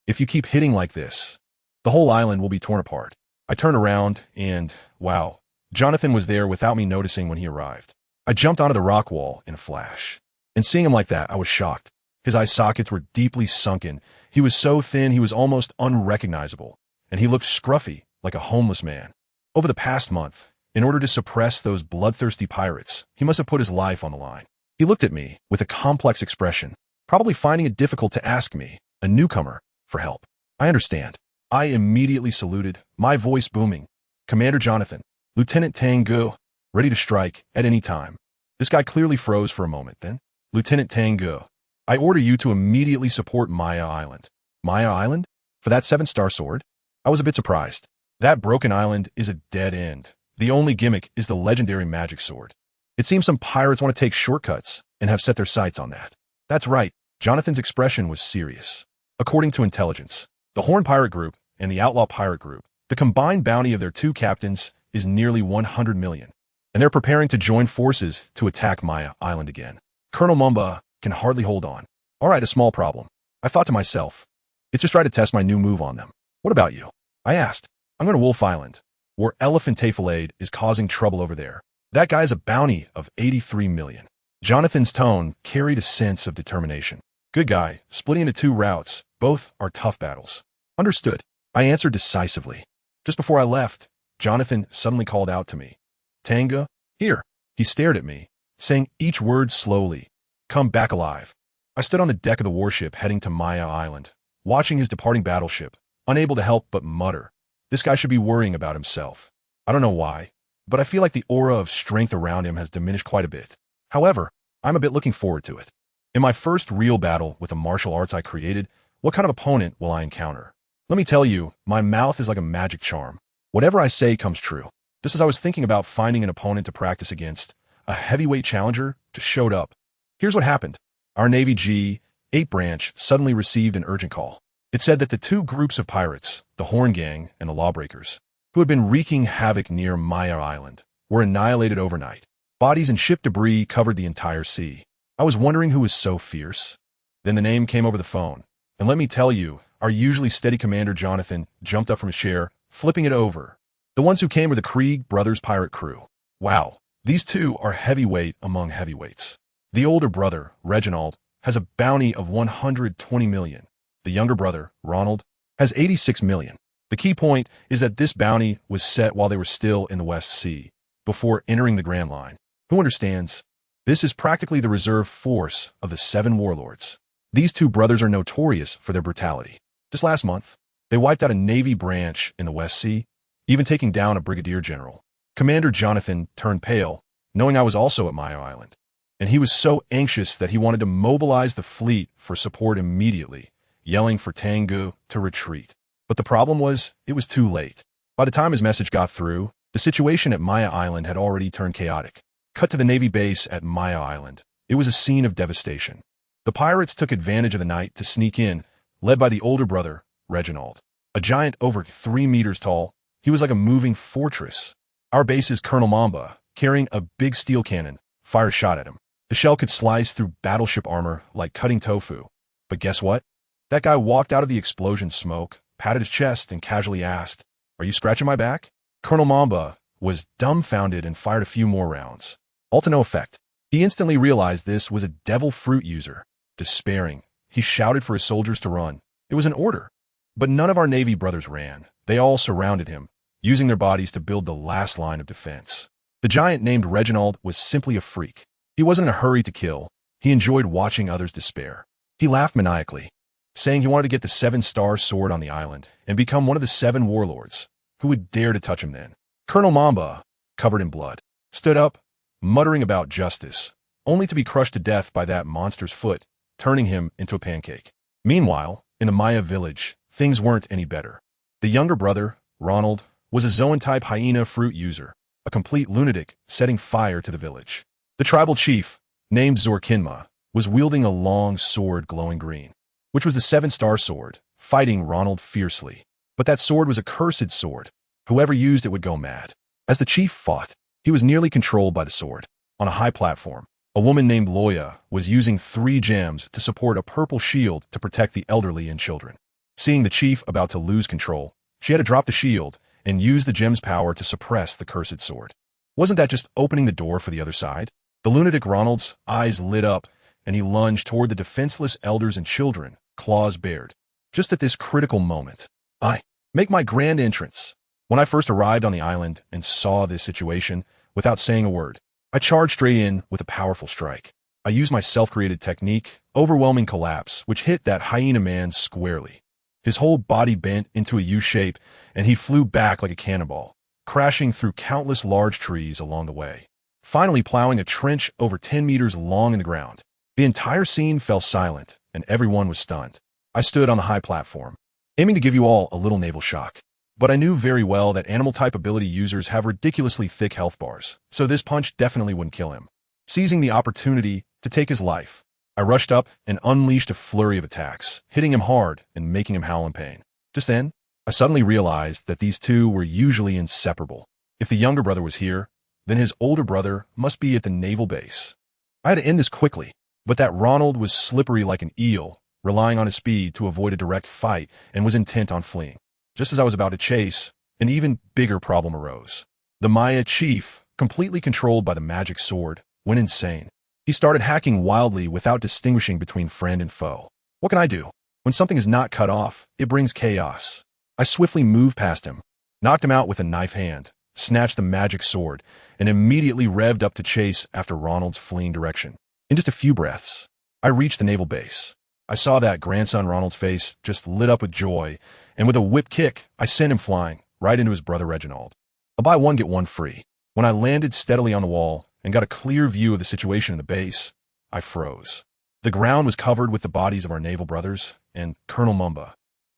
If you keep hitting like this, the whole island will be torn apart. I turned around and, wow, Jonathan was there without me noticing when he arrived. I jumped onto the rock wall in a flash. And seeing him like that, I was shocked. His eye sockets were deeply sunken. He was so thin he was almost unrecognizable. And he looked scruffy, like a homeless man. Over the past month, in order to suppress those bloodthirsty pirates, he must have put his life on the line. He looked at me with a complex expression, probably finding it difficult to ask me, a newcomer, for help. I understand. I immediately saluted, my voice booming. Commander Jonathan, Lieutenant Tang Ge, ready to strike at any time. This guy clearly froze for a moment. Then, Lieutenant Tang Ge, I order you to immediately support Maya Island. Maya Island? For that 7-star sword? I was a bit surprised. That broken island is a dead end. The only gimmick is the legendary magic sword. It seems some pirates want to take shortcuts and have set their sights on that. That's right. Jonathan's expression was serious. According to intelligence, the Horn Pirate Group and the Outlaw Pirate Group, the combined bounty of their 2 captains is nearly 100 million, and they're preparing to join forces to attack Maya Island again. Colonel Mumba can hardly hold on. All right, a small problem. I thought to myself, it's just try to test my new move on them. What about you? I asked. I'm going to Wolf Island, where Elephant Tafilade is causing trouble over there. That guy has a bounty of 83 million. Jonathan's tone carried a sense of determination. Good guy, splitting into 2 routes. Both are tough battles. Understood. I answered decisively. Just before I left, Jonathan suddenly called out to me. Tang Ge, here. He stared at me, saying each word slowly. Come back alive. I stood on the deck of the warship heading to Maya Island, watching his departing battleship, unable to help but mutter. This guy should be worrying about himself. I don't know why, but I feel like the aura of strength around him has diminished quite a bit. However, I'm a bit looking forward to it. In my first real battle with the martial arts I created, what kind of opponent will I encounter? Let me tell you, my mouth is like a magic charm. Whatever I say comes true. Just as I was thinking about finding an opponent to practice against, a heavyweight challenger just showed up. Here's what happened. Our Navy G8 branch suddenly received an urgent call. It said that the 2 groups of pirates, the Horn Gang and the Lawbreakers, who had been wreaking havoc near Maya Island, were annihilated overnight. Bodies and ship debris covered the entire sea. I was wondering who was so fierce. Then the name came over the phone. And let me tell you, our usually steady commander Jonathan jumped up from his chair, flipping it over. The ones who came were the Krieg brothers' pirate crew. Wow, these 2 are heavyweight among heavyweights. The older brother, Reginald, has a bounty of 120 million. The younger brother, Ronald, has 86 million. The key point is that this bounty was set while they were still in the West Sea, before entering the Grand Line. Who understands? This is practically the reserve force of the 7 warlords. These 2 brothers are notorious for their brutality. Just last month, they wiped out a Navy branch in the West Sea, even taking down a brigadier general. Commander Jonathan turned pale, knowing I was also at Maya Island, and he was so anxious that he wanted to mobilize the fleet for support immediately, yelling for Tang Ge to retreat. But the problem was, it was too late. By the time his message got through, the situation at Maya Island had already turned chaotic. Cut to the Navy base at Maya Island. It was a scene of devastation. The pirates took advantage of the night to sneak in, led by the older brother, Reginald. A giant over 3 meters tall, he was like a moving fortress. Our base's Colonel Mamba, carrying a big steel cannon, fired a shot at him. The shell could slice through battleship armor like cutting tofu. But guess what? That guy walked out of the explosion smoke, patted his chest, and casually asked, "Are you scratching my back?" Colonel Mamba was dumbfounded and fired a few more rounds. All to no effect. He instantly realized this was a devil fruit user. Despairing, he shouted for his soldiers to run. It was an order. But none of our Navy brothers ran. They all surrounded him, using their bodies to build the last line of defense. The giant named Reginald was simply a freak. He wasn't in a hurry to kill. He enjoyed watching others despair. He laughed maniacally, saying he wanted to get the 7-star sword on the island and become one of the 7 warlords. Who would dare to touch him then? Colonel Mamba, covered in blood, stood up, muttering about justice, only to be crushed to death by that monster's foot, turning him into a pancake. Meanwhile, in the Maya village, things weren't any better. The younger brother, Ronald, was a Zoan-type hyena fruit user, a complete lunatic setting fire to the village. The tribal chief, named Zorkinma, was wielding a long sword glowing green, which was the 7-star sword, fighting Ronald fiercely. But that sword was a cursed sword. Whoever used it would go mad. As the chief fought, he was nearly controlled by the sword. On a high platform, a woman named Loya was using 3 gems to support a purple shield to protect the elderly and children. Seeing the chief about to lose control, she had to drop the shield and use the gem's power to suppress the cursed sword. Wasn't that just opening the door for the other side? The lunatic Ronald's eyes lit up, and he lunged toward the defenseless elders and children, claws bared. Just at this critical moment, I make my grand entrance. When I first arrived on the island and saw this situation, without saying a word, I charged straight in with a powerful strike. I used my self-created technique, Overwhelming Collapse, which hit that hyena man squarely. His whole body bent into a U shape, and he flew back like a cannonball, crashing through countless large trees along the way, finally plowing a trench over 10 meters long in the ground. The entire scene fell silent, and everyone was stunned. I stood on the high platform, aiming to give you all a little naval shock. But I knew very well that animal-type ability users have ridiculously thick health bars, so this punch definitely wouldn't kill him. Seizing the opportunity to take his life, I rushed up and unleashed a flurry of attacks, hitting him hard and making him howl in pain. Just then, I suddenly realized that these two were usually inseparable. If the younger brother was here, then his older brother must be at the naval base. I had to end this quickly, but that Ronald was slippery like an eel, relying on his speed to avoid a direct fight, and was intent on fleeing. Just as I was about to chase, an even bigger problem arose. The Maya chief, completely controlled by the magic sword, went insane. He started hacking wildly without distinguishing between friend and foe. What can I do? When something is not cut off, it brings chaos. I swiftly moved past him, knocked him out with a knife hand, snatched the magic sword, and immediately revved up to chase after Ronald's fleeing direction. In just a few breaths, I reached the naval base. I saw that grandson Ronald's face just lit up with joy, and with a whip kick, I sent him flying right into his brother Reginald. A buy one, get one free. When I landed steadily on the wall and got a clear view of the situation in the base, I froze. The ground was covered with the bodies of our naval brothers, and Colonel Mumba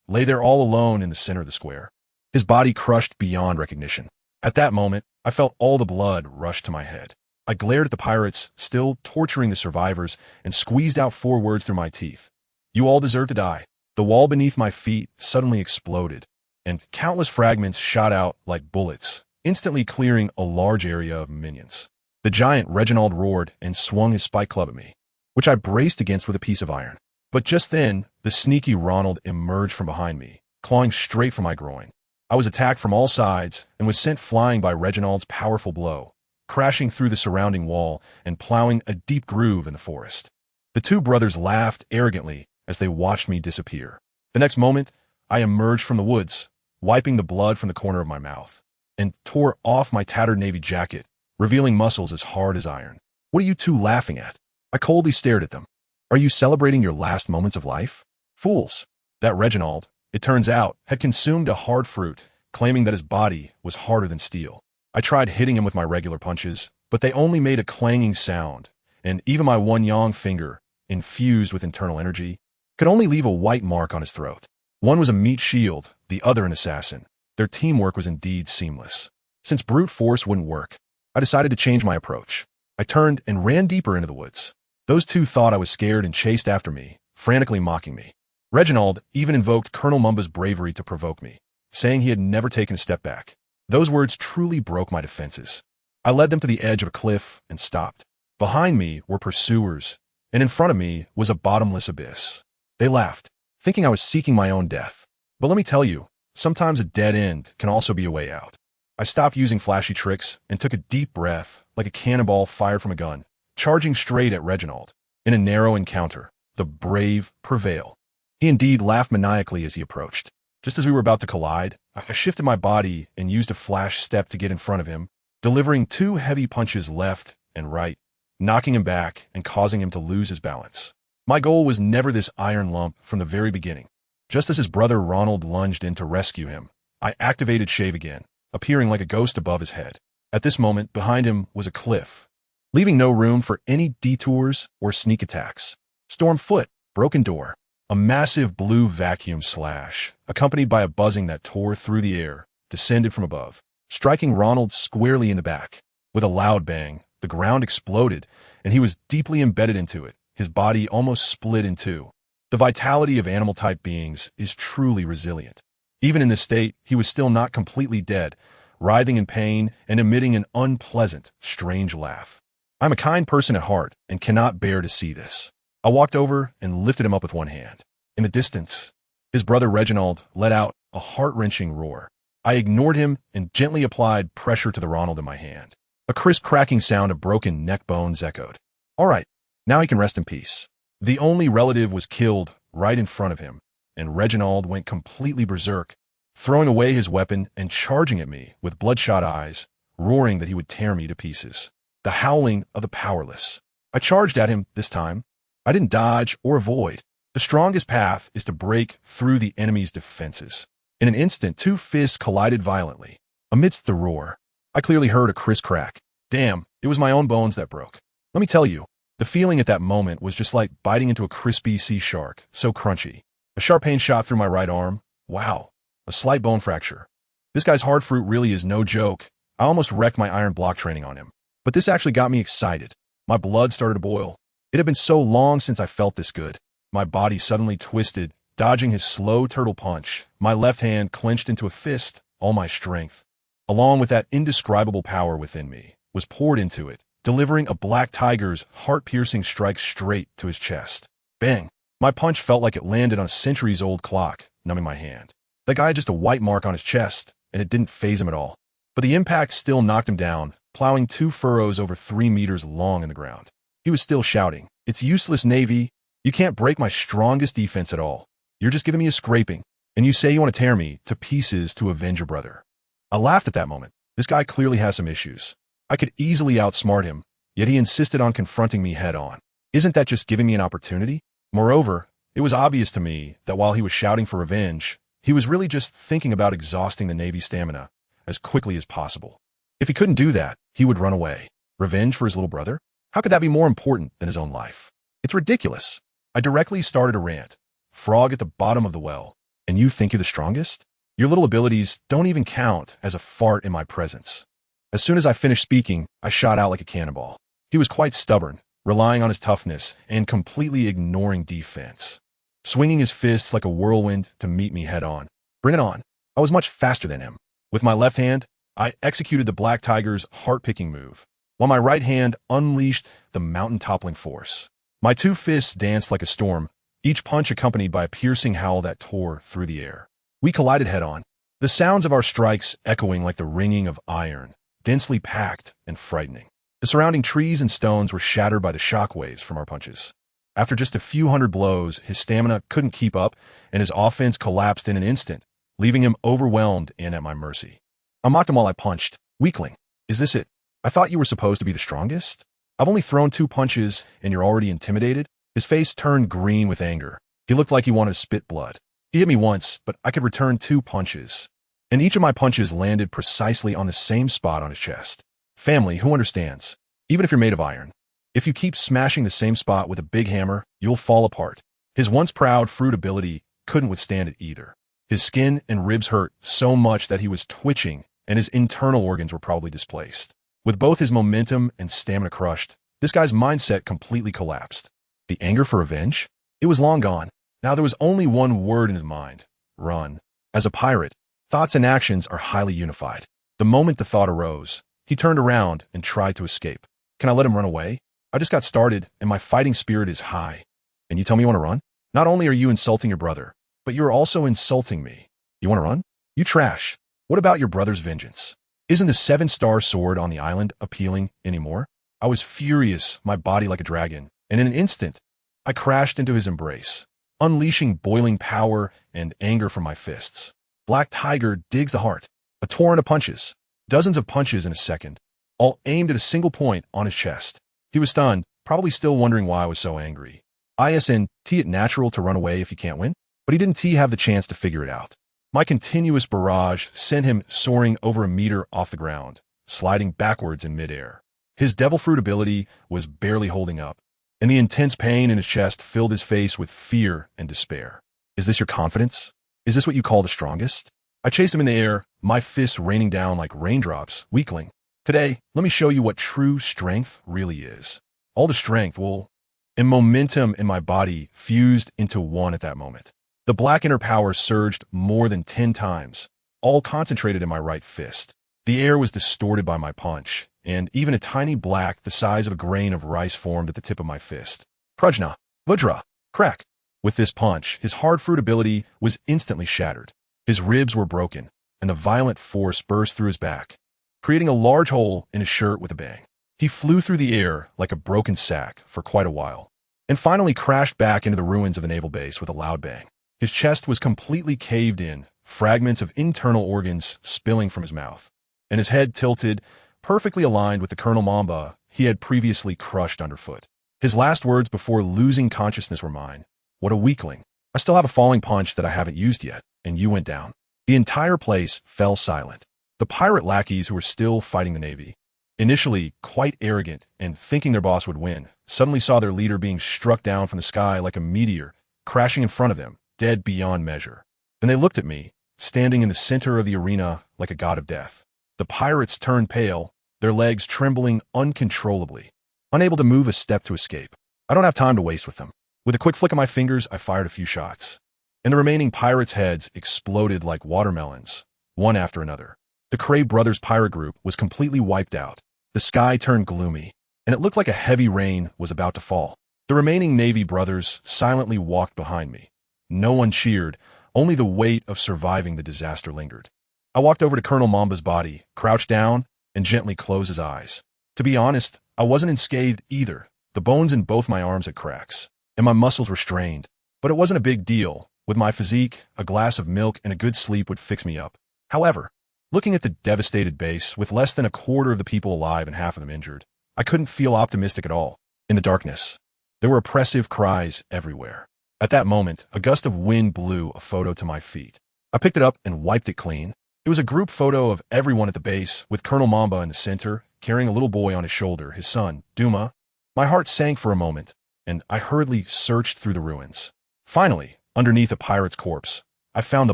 lay there all alone in the center of the square, his body crushed beyond recognition. At that moment, I felt all the blood rush to my head. I glared at the pirates, still torturing the survivors, and squeezed out 4 words through my teeth. You all deserve to die. The wall beneath my feet suddenly exploded, and countless fragments shot out like bullets, instantly clearing a large area of minions. The giant Reginald roared and swung his spike club at me, which I braced against with a piece of iron. But just then, the sneaky Ronald emerged from behind me, clawing straight for my groin. I was attacked from all sides and was sent flying by Reginald's powerful blow, crashing through the surrounding wall and plowing a deep groove in the forest. The 2 brothers laughed arrogantly as they watched me disappear. The next moment, I emerged from the woods, wiping the blood from the corner of my mouth, and tore off my tattered navy jacket, revealing muscles as hard as iron. What are you 2 laughing at? I coldly stared at them. Are you celebrating your last moments of life? Fools. That Reginald, it turns out, had consumed a hard fruit, claiming that his body was harder than steel. I tried hitting him with my regular punches, but they only made a clanging sound, and even my 1 yang finger, infused with internal energy, could only leave a white mark on his throat. One was a meat shield, the other an assassin. Their teamwork was indeed seamless. Since brute force wouldn't work, I decided to change my approach. I turned and ran deeper into the woods. Those 2 thought I was scared and chased after me, frantically mocking me. Reginald even invoked Colonel Mumba's bravery to provoke me, saying he had never taken a step back. Those words truly broke my defenses. I led them to the edge of a cliff and stopped. Behind me were pursuers, and in front of me was a bottomless abyss. They laughed, thinking I was seeking my own death. But let me tell you, sometimes a dead end can also be a way out. I stopped using flashy tricks and took a deep breath, like a cannonball fired from a gun, charging straight at Reginald. In a narrow encounter, the brave prevail. He indeed laughed maniacally as he approached. Just as we were about to collide, I shifted my body and used a flash step to get in front of him, delivering 2 heavy punches left and right, knocking him back and causing him to lose his balance. My goal was never this iron lump from the very beginning. Just as his brother Ronald lunged in to rescue him, I activated Shave again, appearing like a ghost above his head. At this moment, behind him was a cliff, leaving no room for any detours or sneak attacks. Storm foot, broken door, a massive blue vacuum slash, accompanied by a buzzing that tore through the air, descended from above, striking Ronald squarely in the back. With a loud bang, the ground exploded, and he was deeply embedded into it, his body almost split in two. The vitality of animal-type beings is truly resilient. Even in this state, he was still not completely dead, writhing in pain and emitting an unpleasant, strange laugh. I'm a kind person at heart and cannot bear to see this. I walked over and lifted him up with one hand. In the distance, his brother Reginald let out a heart-wrenching roar. I ignored him and gently applied pressure to the Ronald in my hand. A crisp cracking sound of broken neck bones echoed. All right, now he can rest in peace. The only relative was killed right in front of him, and Reginald went completely berserk, throwing away his weapon and charging at me with bloodshot eyes, roaring that he would tear me to pieces. The howling of the powerless. I charged at him this time. I didn't dodge or avoid. The strongest path is to break through the enemy's defenses. In an instant, two fists collided violently. Amidst the roar, I clearly heard a crisp crack. Damn, it was my own bones that broke. Let me tell you, the feeling at that moment was just like biting into a crispy sea shark, so crunchy. A sharp pain shot through my right arm. Wow, a slight bone fracture. This guy's hard fruit really is no joke. I almost wrecked my iron block training on him. But this actually got me excited. My blood started to boil. It had been so long since I felt this good. My body suddenly twisted, dodging his slow turtle punch. My left hand clenched into a fist, all my strength, along with that indescribable power within me, was poured into it, delivering a black tiger's heart-piercing strike straight to his chest. Bang! My punch felt like it landed on a centuries-old clock, numbing my hand. That guy had just a white mark on his chest, and it didn't faze him at all. But the impact still knocked him down, plowing 2 furrows over 3 meters long in the ground. He was still shouting, "It's useless, Navy. You can't break my strongest defense at all. You're just giving me a scraping, and you say you want to tear me to pieces to avenge your brother." I laughed at that moment. This guy clearly has some issues. I could easily outsmart him, yet he insisted on confronting me head-on. Isn't that just giving me an opportunity? Moreover, it was obvious to me that while he was shouting for revenge, he was really just thinking about exhausting the Navy's stamina as quickly as possible. If he couldn't do that, he would run away. Revenge for his little brother? How could that be more important than his own life? It's ridiculous. I directly started a rant. Frog at the bottom of the well. And you think you're the strongest? Your little abilities don't even count as a fart in my presence. As soon as I finished speaking, I shot out like a cannonball. He was quite stubborn, relying on his toughness and completely ignoring defense, swinging his fists like a whirlwind to meet me head-on. Bring it on. I was much faster than him. With my left hand, I executed the Black Tiger's heart-picking move, while my right hand unleashed the mountain-toppling force. My 2 fists danced like a storm, each punch accompanied by a piercing howl that tore through the air. We collided head-on, the sounds of our strikes echoing like the ringing of iron, densely packed and frightening. The surrounding trees and stones were shattered by the shockwaves from our punches. After just a few hundred blows, his stamina couldn't keep up, and his offense collapsed in an instant, leaving him overwhelmed and at my mercy. I mocked him while I punched. Weakling, is this it? I thought you were supposed to be the strongest? I've only thrown 2 punches, and you're already intimidated? His face turned green with anger. He looked like he wanted to spit blood. He hit me once, but I could return 2 punches. And each of my punches landed precisely on the same spot on his chest. Family, who understands? Even if you're made of iron, if you keep smashing the same spot with a big hammer, you'll fall apart. His once proud fruit ability couldn't withstand it either. His skin and ribs hurt so much that he was twitching, and his internal organs were probably displaced. With both his momentum and stamina crushed, this guy's mindset completely collapsed. The anger for revenge? It was long gone. Now there was only one word in his mind: run. As a pirate, thoughts and actions are highly unified. The moment the thought arose, he turned around and tried to escape. Can I let him run away? I just got started, and my fighting spirit is high. And you tell me you want to run? Not only are you insulting your brother, but you are also insulting me. You want to run? You trash. What about your brother's vengeance? Isn't the 7-star sword on the island appealing anymore? I was furious, my body like a dragon, and in an instant, I crashed into his embrace, unleashing boiling power and anger from my fists. Black Tiger digs the heart, a torrent of punches, dozens of punches in a second, all aimed at a single point on his chest. He was stunned, probably still wondering why I was so angry. Isn't it natural to run away if you can't win? But he didn't have the chance to figure it out. My continuous barrage sent him soaring over a meter off the ground, sliding backwards in midair. His devil fruit ability was barely holding up, and the intense pain in his chest filled his face with fear and despair. Is this your confidence? Is this what you call the strongest? I chased him in the air, my fists raining down like raindrops. Weakling. Today, let me show you what true strength really is. All the strength, and momentum in my body fused into one at that moment. The black inner power surged more than 10 times, all concentrated in my right fist. The air was distorted by my punch, and even a tiny black the size of a grain of rice formed at the tip of my fist. Prajna, Vajra, crack. With this punch, his hard fruit ability was instantly shattered. His ribs were broken, and a violent force burst through his back, creating a large hole in his shirt with a bang. He flew through the air like a broken sack for quite a while, and finally crashed back into the ruins of the naval base with a loud bang. His chest was completely caved in, fragments of internal organs spilling from his mouth, and his head tilted, perfectly aligned with the Colonel Mamba he had previously crushed underfoot. His last words before losing consciousness were mine. What a weakling. I still have a falling punch that I haven't used yet, and you went down. The entire place fell silent. The pirate lackeys who were still fighting the Navy, initially quite arrogant and thinking their boss would win, suddenly saw their leader being struck down from the sky like a meteor, crashing in front of them, dead beyond measure. Then they looked at me, standing in the center of the arena like a god of death. The pirates turned pale, their legs trembling uncontrollably, unable to move a step to escape. I don't have time to waste with them. With a quick flick of my fingers, I fired a few shots, and the remaining pirates' heads exploded like watermelons, one after another. The Cray Brothers pirate group was completely wiped out. The sky turned gloomy, and it looked like a heavy rain was about to fall. The remaining Navy brothers silently walked behind me. No one cheered, only the weight of surviving the disaster lingered. I walked over to Colonel Mamba's body, crouched down, and gently closed his eyes. To be honest, I wasn't unscathed either. The bones in both my arms had cracks, and my muscles were strained. But it wasn't a big deal. With my physique, a glass of milk and a good sleep would fix me up. However, looking at the devastated base, with less than a quarter of the people alive and half of them injured, I couldn't feel optimistic at all. In the darkness, there were oppressive cries everywhere. At that moment, a gust of wind blew a photo to my feet. I picked it up and wiped it clean. It was a group photo of everyone at the base, with Colonel Mamba in the center, carrying a little boy on his shoulder, his son, Duma. My heart sank for a moment, and I hurriedly searched through the ruins. Finally, underneath a pirate's corpse, I found the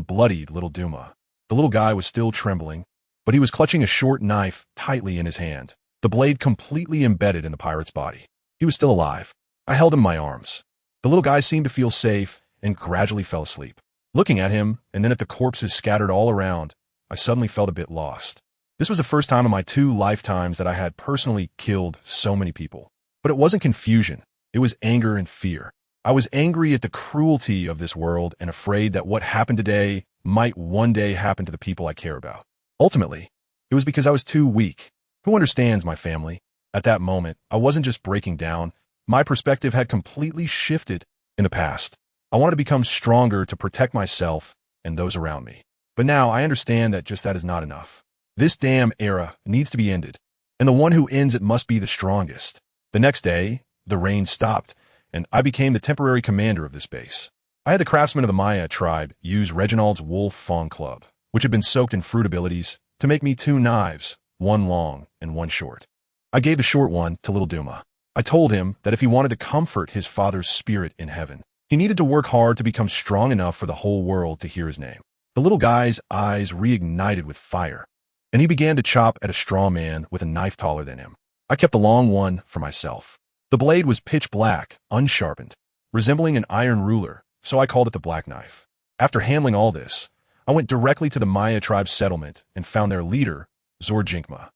bloodied little Duma. The little guy was still trembling, but he was clutching a short knife tightly in his hand, the blade completely embedded in the pirate's body. He was still alive. I held him in my arms. The little guy seemed to feel safe and gradually fell asleep. Looking at him, and then at the corpses scattered all around, I suddenly felt a bit lost. This was the first time in my 2 lifetimes that I had personally killed so many people. But it wasn't confusion. It was anger and fear. I was angry at the cruelty of this world and afraid that what happened today might one day happen to the people I care about. Ultimately, it was because I was too weak. Who understands my family? At that moment, I wasn't just breaking down. My perspective had completely shifted. In the past, I wanted to become stronger to protect myself and those around me. But now I understand that just that is not enough. This damn era needs to be ended, and the one who ends it must be the strongest. The next day, the rain stopped, and I became the temporary commander of this base. I had the craftsmen of the Maya tribe use Reginald's wolf fawn club, which had been soaked in fruit abilities, to make me 2 knives, one long and one short. I gave the short one to little Duma. I told him that if he wanted to comfort his father's spirit in heaven, he needed to work hard to become strong enough for the whole world to hear his name. The little guy's eyes reignited with fire, and he began to chop at a straw man with a knife taller than him. I kept the long one for myself. The blade was pitch black, unsharpened, resembling an iron ruler, so I called it the Black Knife. After handling all this, I went directly to the Maya tribe's settlement and found their leader, Zorjinkma.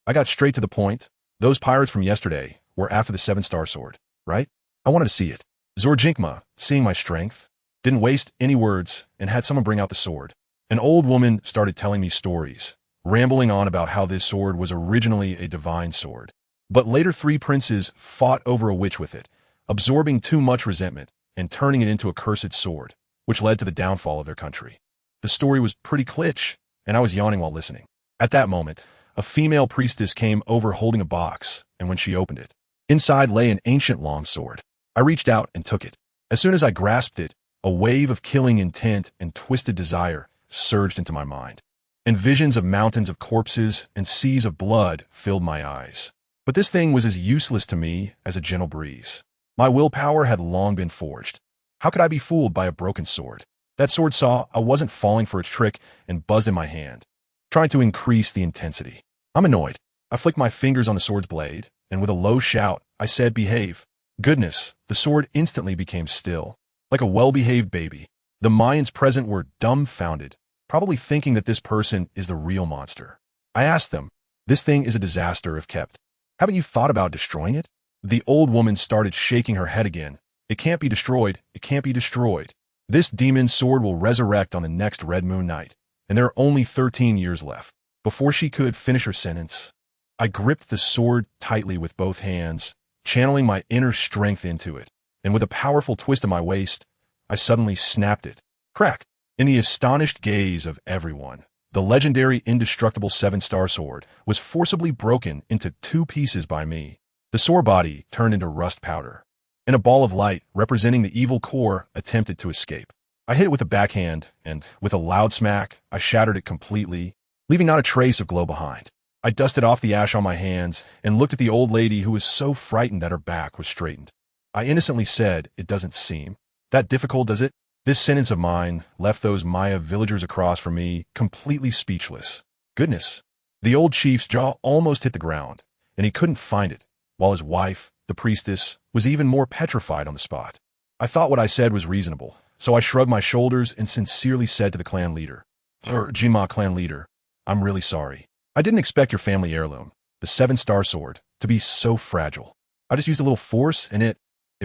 I got straight to the point. Those pirates from yesterday were after the 7-star sword, right? I wanted to see it. Zorjinkma, seeing my strength, didn't waste any words and had someone bring out the sword. An old woman started telling me stories, rambling on about how this sword was originally a divine sword. But later 3 princes fought over a witch with it, absorbing too much resentment and turning it into a cursed sword, which led to the downfall of their country. The story was pretty kitsch, and I was yawning while listening. At that moment, a female priestess came over holding a box, and when she opened it, inside lay an ancient long sword. I reached out and took it. As soon as I grasped it, a wave of killing intent and twisted desire surged into my mind, and visions of mountains of corpses and seas of blood filled my eyes. But this thing was as useless to me as a gentle breeze. My willpower had long been forged. How could I be fooled by a broken sword? That sword saw I wasn't falling for its trick and buzzed in my hand, trying to increase the intensity. I'm annoyed. I flicked my fingers on the sword's blade, and with a low shout, I said, "Behave." Goodness, the sword instantly became still, like a well-behaved baby. The Mayans present were dumbfounded, probably thinking that this person is the real monster. I asked them, "This thing is a disaster if kept. Haven't you thought about destroying it?" The old woman started shaking her head again. "It can't be destroyed. It can't be destroyed. This demon sword will resurrect on the next red moon night, and there are only 13 years left." Before she could finish her sentence, I gripped the sword tightly with both hands, channeling my inner strength into it, and with a powerful twist of my waist, I suddenly snapped it. Crack! In the astonished gaze of everyone, the legendary indestructible 7-star sword was forcibly broken into 2 pieces by me. The sword body turned into rust powder, and a ball of light representing the evil core attempted to escape. I hit it with a backhand, and with a loud smack, I shattered it completely, leaving not a trace of glow behind. I dusted off the ash on my hands and looked at the old lady who was so frightened that her back was straightened. I innocently said, "It doesn't seem that difficult, does it?" This sentence of mine left those Maya villagers across from me completely speechless. Goodness. The old chief's jaw almost hit the ground, and he couldn't find it, while his wife, the priestess, was even more petrified on the spot. I thought what I said was reasonable, so I shrugged my shoulders and sincerely said to the clan leader, Jinma clan leader, "I'm really sorry. I didn't expect your family heirloom, the 7-star sword, to be so fragile. I just used a little force and it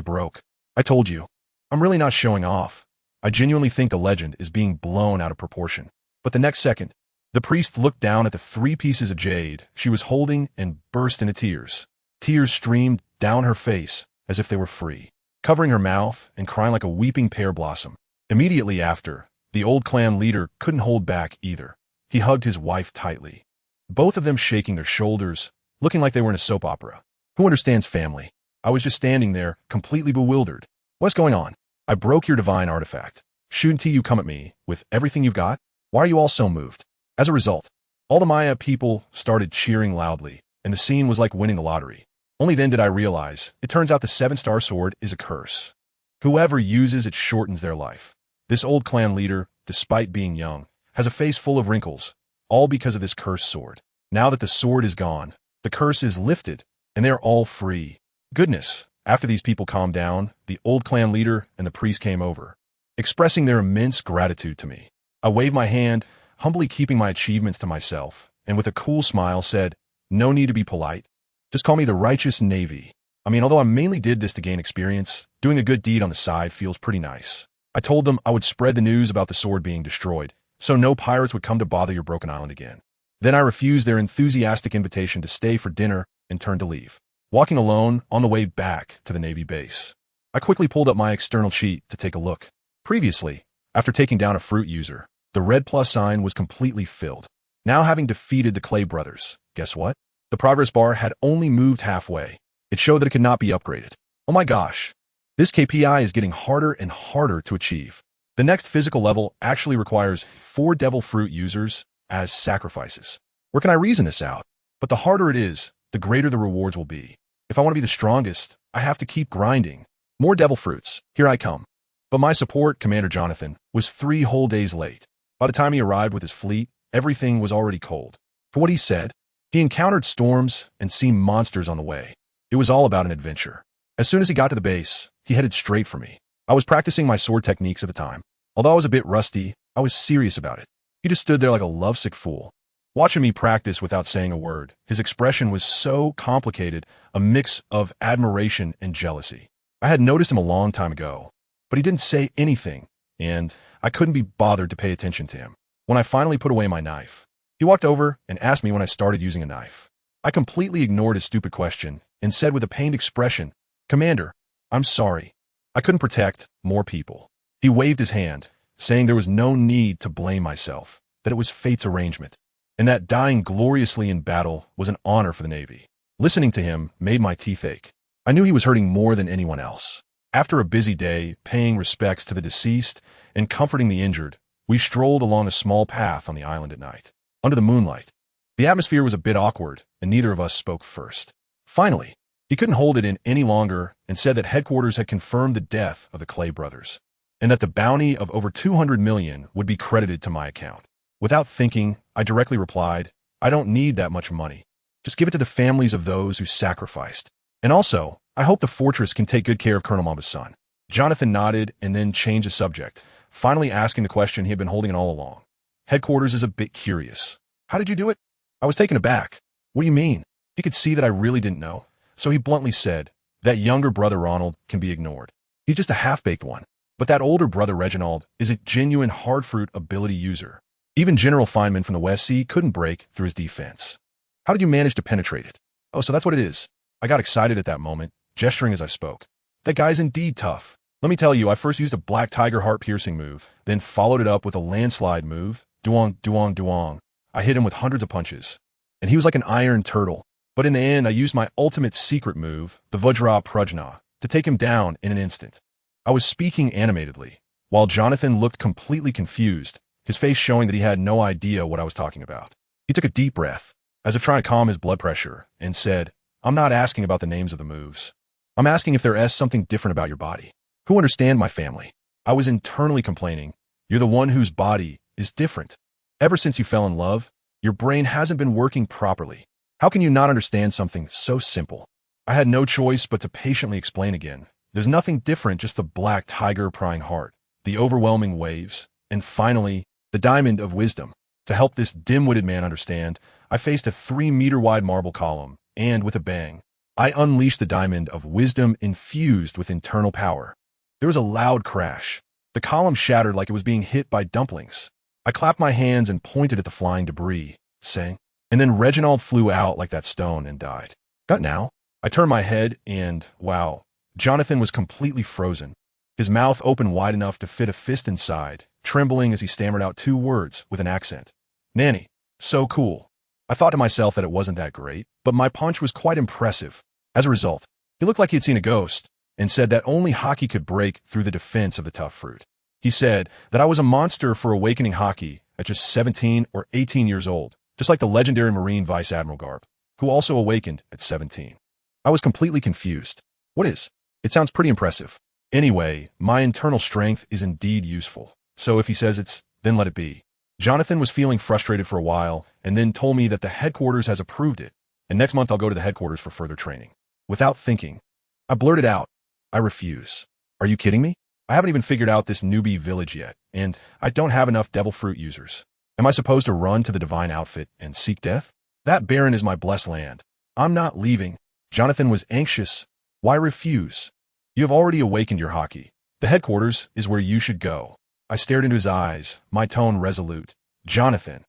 broke. I told you. I'm really not showing off. I genuinely think the legend is being blown out of proportion." But the next second, the priest looked down at the 3 pieces of jade she was holding and burst into tears. Tears streamed down her face as if they were free, covering her mouth and crying like a weeping pear blossom. Immediately after, the old clan leader couldn't hold back either. He hugged his wife tightly, both of them shaking their shoulders, looking like they were in a soap opera. Who understands family? I was just standing there, completely bewildered. What's going on? I broke your divine artifact. Shouldn't you come at me with everything you've got? Why are you all so moved? As a result, all the Maya people started cheering loudly, and the scene was like winning the lottery. Only then did I realize, it turns out the 7-star sword is a curse. Whoever uses it shortens their life. This old clan leader, despite being young, has a face full of wrinkles, all because of this cursed sword. Now that the sword is gone, the curse is lifted, and they're all free. Goodness, after these people calmed down, the old clan leader and the priest came over, expressing their immense gratitude to me. I waved my hand, humbly keeping my achievements to myself, and with a cool smile said, "No need to be polite. Just call me the Righteous Navy. I mean, although I mainly did this to gain experience, doing a good deed on the side feels pretty nice." I told them I would spread the news about the sword being destroyed, so no pirates would come to bother your broken island again. Then I refused their enthusiastic invitation to stay for dinner and turned to leave, walking alone on the way back to the Navy base. I quickly pulled up my external cheat to take a look. Previously, after taking down a fruit user, the red plus sign was completely filled. Now having defeated the Clay brothers, guess what? The progress bar had only moved halfway. It showed that it could not be upgraded. Oh my gosh. This KPI is getting harder and harder to achieve. The next physical level actually requires 4 devil fruit users as sacrifices. Where can I reason this out? But the harder it is, the greater the rewards will be. If I want to be the strongest, I have to keep grinding. More devil fruits, here I come. But my support, Commander Jonathan, was 3 whole days late. By the time he arrived with his fleet, everything was already cold. For what he said, he encountered storms and seen monsters on the way. It was all about an adventure. As soon as he got to the base, he headed straight for me. I was practicing my sword techniques at the time. Although I was a bit rusty, I was serious about it. He just stood there like a lovesick fool. Watching me practice without saying a word, his expression was so complicated, a mix of admiration and jealousy. I had noticed him a long time ago, but he didn't say anything, and I couldn't be bothered to pay attention to him. When I finally put away my knife, he walked over and asked me when I started using a knife. I completely ignored his stupid question and said with a pained expression, "Commander, I'm sorry. I couldn't protect more people." He waved his hand, saying there was no need to blame myself, that it was fate's arrangement, and that dying gloriously in battle was an honor for the Navy. Listening to him made my teeth ache. I knew he was hurting more than anyone else. After a busy day, paying respects to the deceased and comforting the injured, We strolled along a small path on the island at night, under the moonlight. The atmosphere was a bit awkward, and neither of us spoke first. Finally, he couldn't hold it in any longer and said that headquarters had confirmed the death of the Clay brothers, and that the bounty of over 200 million would be credited to my account. Without thinking, I directly replied, I don't need that much money. Just give it to the families of those who sacrificed. And also, I hope the fortress can take good care of Colonel Mamba's son. Jonathan nodded and then changed the subject, finally asking the question he had been holding all along. Headquarters is a bit curious. How did you do it? I was taken aback. What do you mean? He could see that I really didn't know. So he bluntly said, that younger brother Ronald can be ignored. He's just a half-baked one. But that older brother Reginald is a genuine hard-fruit ability user. Even General Feynman from the West Sea couldn't break through his defense. How did you manage to penetrate it? Oh, so that's what it is. I got excited at that moment, gesturing as I spoke. That guy's indeed tough. Let me tell you, I first used a black tiger heart-piercing move, then followed it up with a landslide move. Duong, duong, duong. I hit him with hundreds of punches. And he was like an iron turtle. But in the end, I used my ultimate secret move, the Vajra Prajna, to take him down in an instant. I was speaking animatedly, while Jonathan looked completely confused, his face showing that he had no idea what I was talking about. He took a deep breath, as if trying to calm his blood pressure, and said, I'm not asking about the names of the moves. I'm asking if there is something different about your body. Who understand my family? I was internally complaining. You're the one whose body is different. Ever since you fell in love, your brain hasn't been working properly. How can you not understand something so simple? I had no choice but to patiently explain again. There's nothing different, just the black tiger prying heart, the overwhelming waves, and finally, the diamond of wisdom. To help this dim-witted man understand, I faced a 3-meter-wide marble column, and with a bang, I unleashed the diamond of wisdom infused with internal power. There was a loud crash. The column shattered like it was being hit by dumplings. I clapped my hands and pointed at the flying debris, saying, and then Reginald flew out like that stone and died. Got now? I turned my head and, wow, Jonathan was completely frozen. His mouth opened wide enough to fit a fist inside, trembling as he stammered out 2 words with an accent. Nanny, so cool. I thought to myself that it wasn't that great, but my punch was quite impressive. As a result, he looked like he had seen a ghost and said that only hockey could break through the defense of the tough fruit. He said that I was a monster for awakening hockey at just 17 or 18 years old, just like the legendary Marine Vice Admiral Garp, who also awakened at 17. I was completely confused. What is? It sounds pretty impressive. Anyway, my internal strength is indeed useful. So if he says it's, then let it be. Jonathan was feeling frustrated for a while and then told me that the headquarters has approved it, and next month I'll go to the headquarters for further training. Without thinking, I blurted out, I refuse. Are you kidding me? I haven't even figured out this newbie village yet, and I don't have enough devil fruit users. Am I supposed to run to the divine outfit and seek death? That barren is my blessed land. I'm not leaving. Jonathan was anxious. Why refuse? You have already awakened your hockey. The headquarters is where you should go. I stared into his eyes, my tone resolute. Jonathan,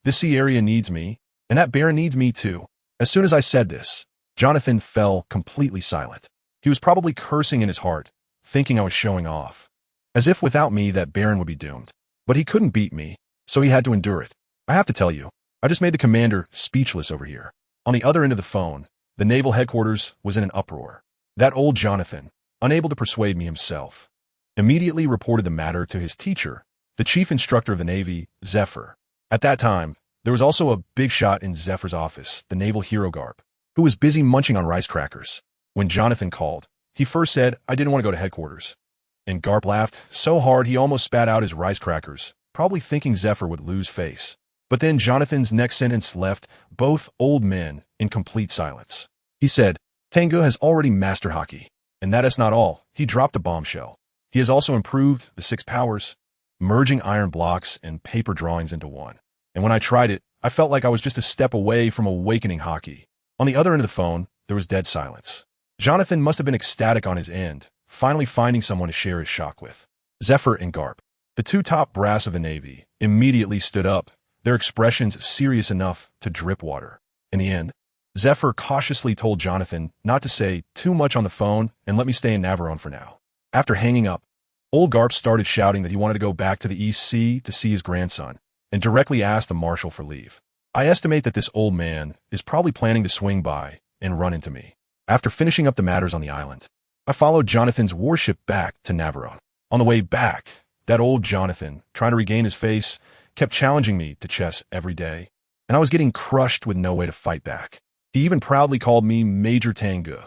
this sea area needs me, and that barren needs me too. As soon as I said this, Jonathan fell completely silent. He was probably cursing in his heart, thinking I was showing off. As if without me that barren would be doomed. But he couldn't beat me, so he had to endure it. I have to tell you, I just made the commander speechless over here. On the other end of the phone, the naval headquarters was in an uproar. That old Jonathan, unable to persuade me himself, immediately reported the matter to his teacher, the chief instructor of the Navy, Zephyr. At that time, there was also a big shot in Zephyr's office, the naval hero Garp, who was busy munching on rice crackers. When Jonathan called, he first said, I didn't want to go to headquarters. And Garp laughed so hard he almost spat out his rice crackers, probably thinking Zephyr would lose face. But then Jonathan's next sentence left both old men in complete silence. He said, Tang Ge has already mastered hockey. And that is not all. He dropped a bombshell. He has also improved the 6 powers, merging iron blocks and paper drawings into one. And when I tried it, I felt like I was just a step away from awakening hockey. On the other end of the phone, there was dead silence. Jonathan must have been ecstatic on his end, finally finding someone to share his shock with. Zephyr and Garp, the 2 top brass of the Navy, immediately stood up, their expressions serious enough to drip water. In the end, Zephyr cautiously told Jonathan not to say too much on the phone and let me stay in Navarone for now. After hanging up, old Garp started shouting that he wanted to go back to the East Sea to see his grandson, and directly asked the marshal for leave. I estimate that this old man is probably planning to swing by and run into me. After finishing up the matters on the island, I followed Jonathan's warship back to Navarone. On the way back, That old Jonathan, trying to regain his face, kept challenging me to chess every day, and I was getting crushed with no way to fight back. He even proudly called me Major Tang Ge.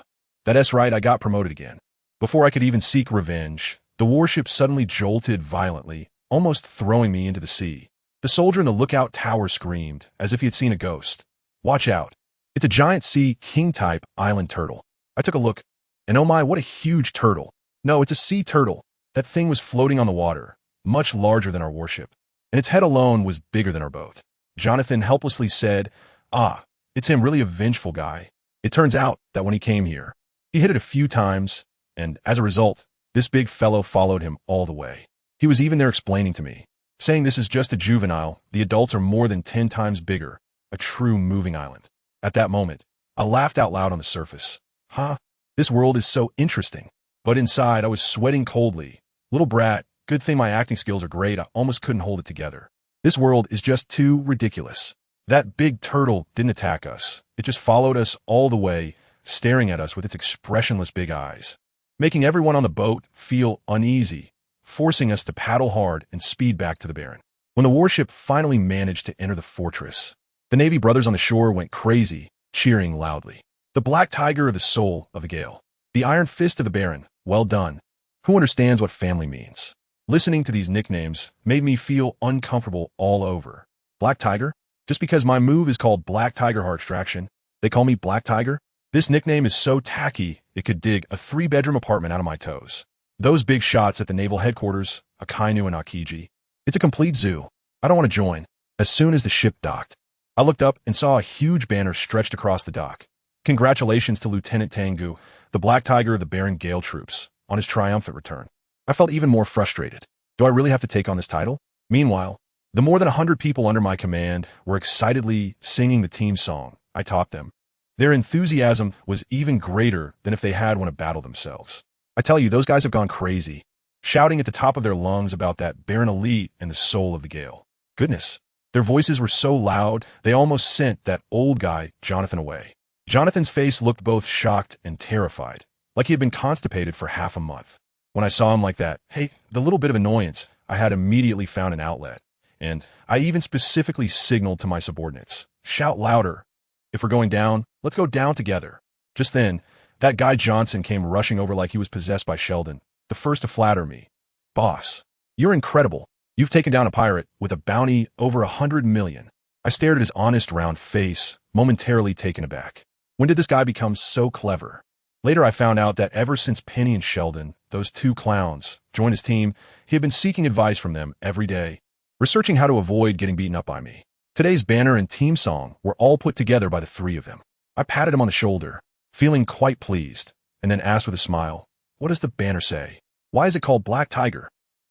That's right, I got promoted again. Before I could even seek revenge, the warship suddenly jolted violently, almost throwing me into the sea. The soldier in the lookout tower screamed, as if he had seen a ghost. Watch out. It's a giant sea king-type island turtle. I took a look, and oh my, what a huge turtle. No, it's a sea turtle. That thing was floating on the water, much larger than our warship, and its head alone was bigger than our boat. Jonathan helplessly said, "Ah, it's him, really a vengeful guy." It turns out that when he came here, he hit it a few times, and as a result, this big fellow followed him all the way. He was even there explaining to me, saying this is just a juvenile, the adults are more than 10 times bigger, a true moving island. At that moment, I laughed out loud on the surface. Huh? This world is so interesting. But inside, I was sweating coldly. Little brat, good thing my acting skills are great, I almost couldn't hold it together. This world is just too ridiculous. That big turtle didn't attack us. It just followed us all the way, staring at us with its expressionless big eyes, making everyone on the boat feel uneasy, forcing us to paddle hard and speed back to the Baron. When the warship finally managed to enter the fortress, the Navy brothers on the shore went crazy, cheering loudly. The Black Tiger of the soul of the gale. The Iron Fist of the Baron. Well done. Who understands what family means? Listening to these nicknames made me feel uncomfortable all over. Black Tiger? Just because my move is called Black Tiger Heart Extraction, they call me Black Tiger? This nickname is so tacky, it could dig a 3-bedroom apartment out of my toes. Those big shots at the naval headquarters, Akainu and Akiji. It's a complete zoo. I don't want to join. As soon as the ship docked, I looked up and saw a huge banner stretched across the dock. Congratulations to Lieutenant Tang Ge, the Black Tiger of the Baron Gale troops, on his triumphant return. I felt even more frustrated. Do I really have to take on this title? Meanwhile, the more than 100 people under my command were excitedly singing the team song I taught them. Their enthusiasm was even greater than if they had won a battle themselves. I tell you, those guys have gone crazy, shouting at the top of their lungs about that Baron elite and the soul of the Gale. Goodness, their voices were so loud, they almost sent that old guy, Jonathan, away. Jonathan's face looked both shocked and terrified, like he had been constipated for half a month. When I saw him like that, the little bit of annoyance, I had immediately found an outlet, and I even specifically signaled to my subordinates, "Shout louder. If we're going down, let's go down together." Just then, that guy Johnson came rushing over like he was possessed by Sheldon, the first to flatter me. "Boss, you're incredible. You've taken down a pirate with a bounty over 100 million. I stared at his honest round face, momentarily taken aback. When did this guy become so clever? Later I found out that ever since Penny and Sheldon, those two clowns, joined his team, he had been seeking advice from them every day, researching how to avoid getting beaten up by me. Today's banner and team song were all put together by the three of them. I patted him on the shoulder, feeling quite pleased, and then asked with a smile, "What does the banner say? Why is it called Black Tiger?"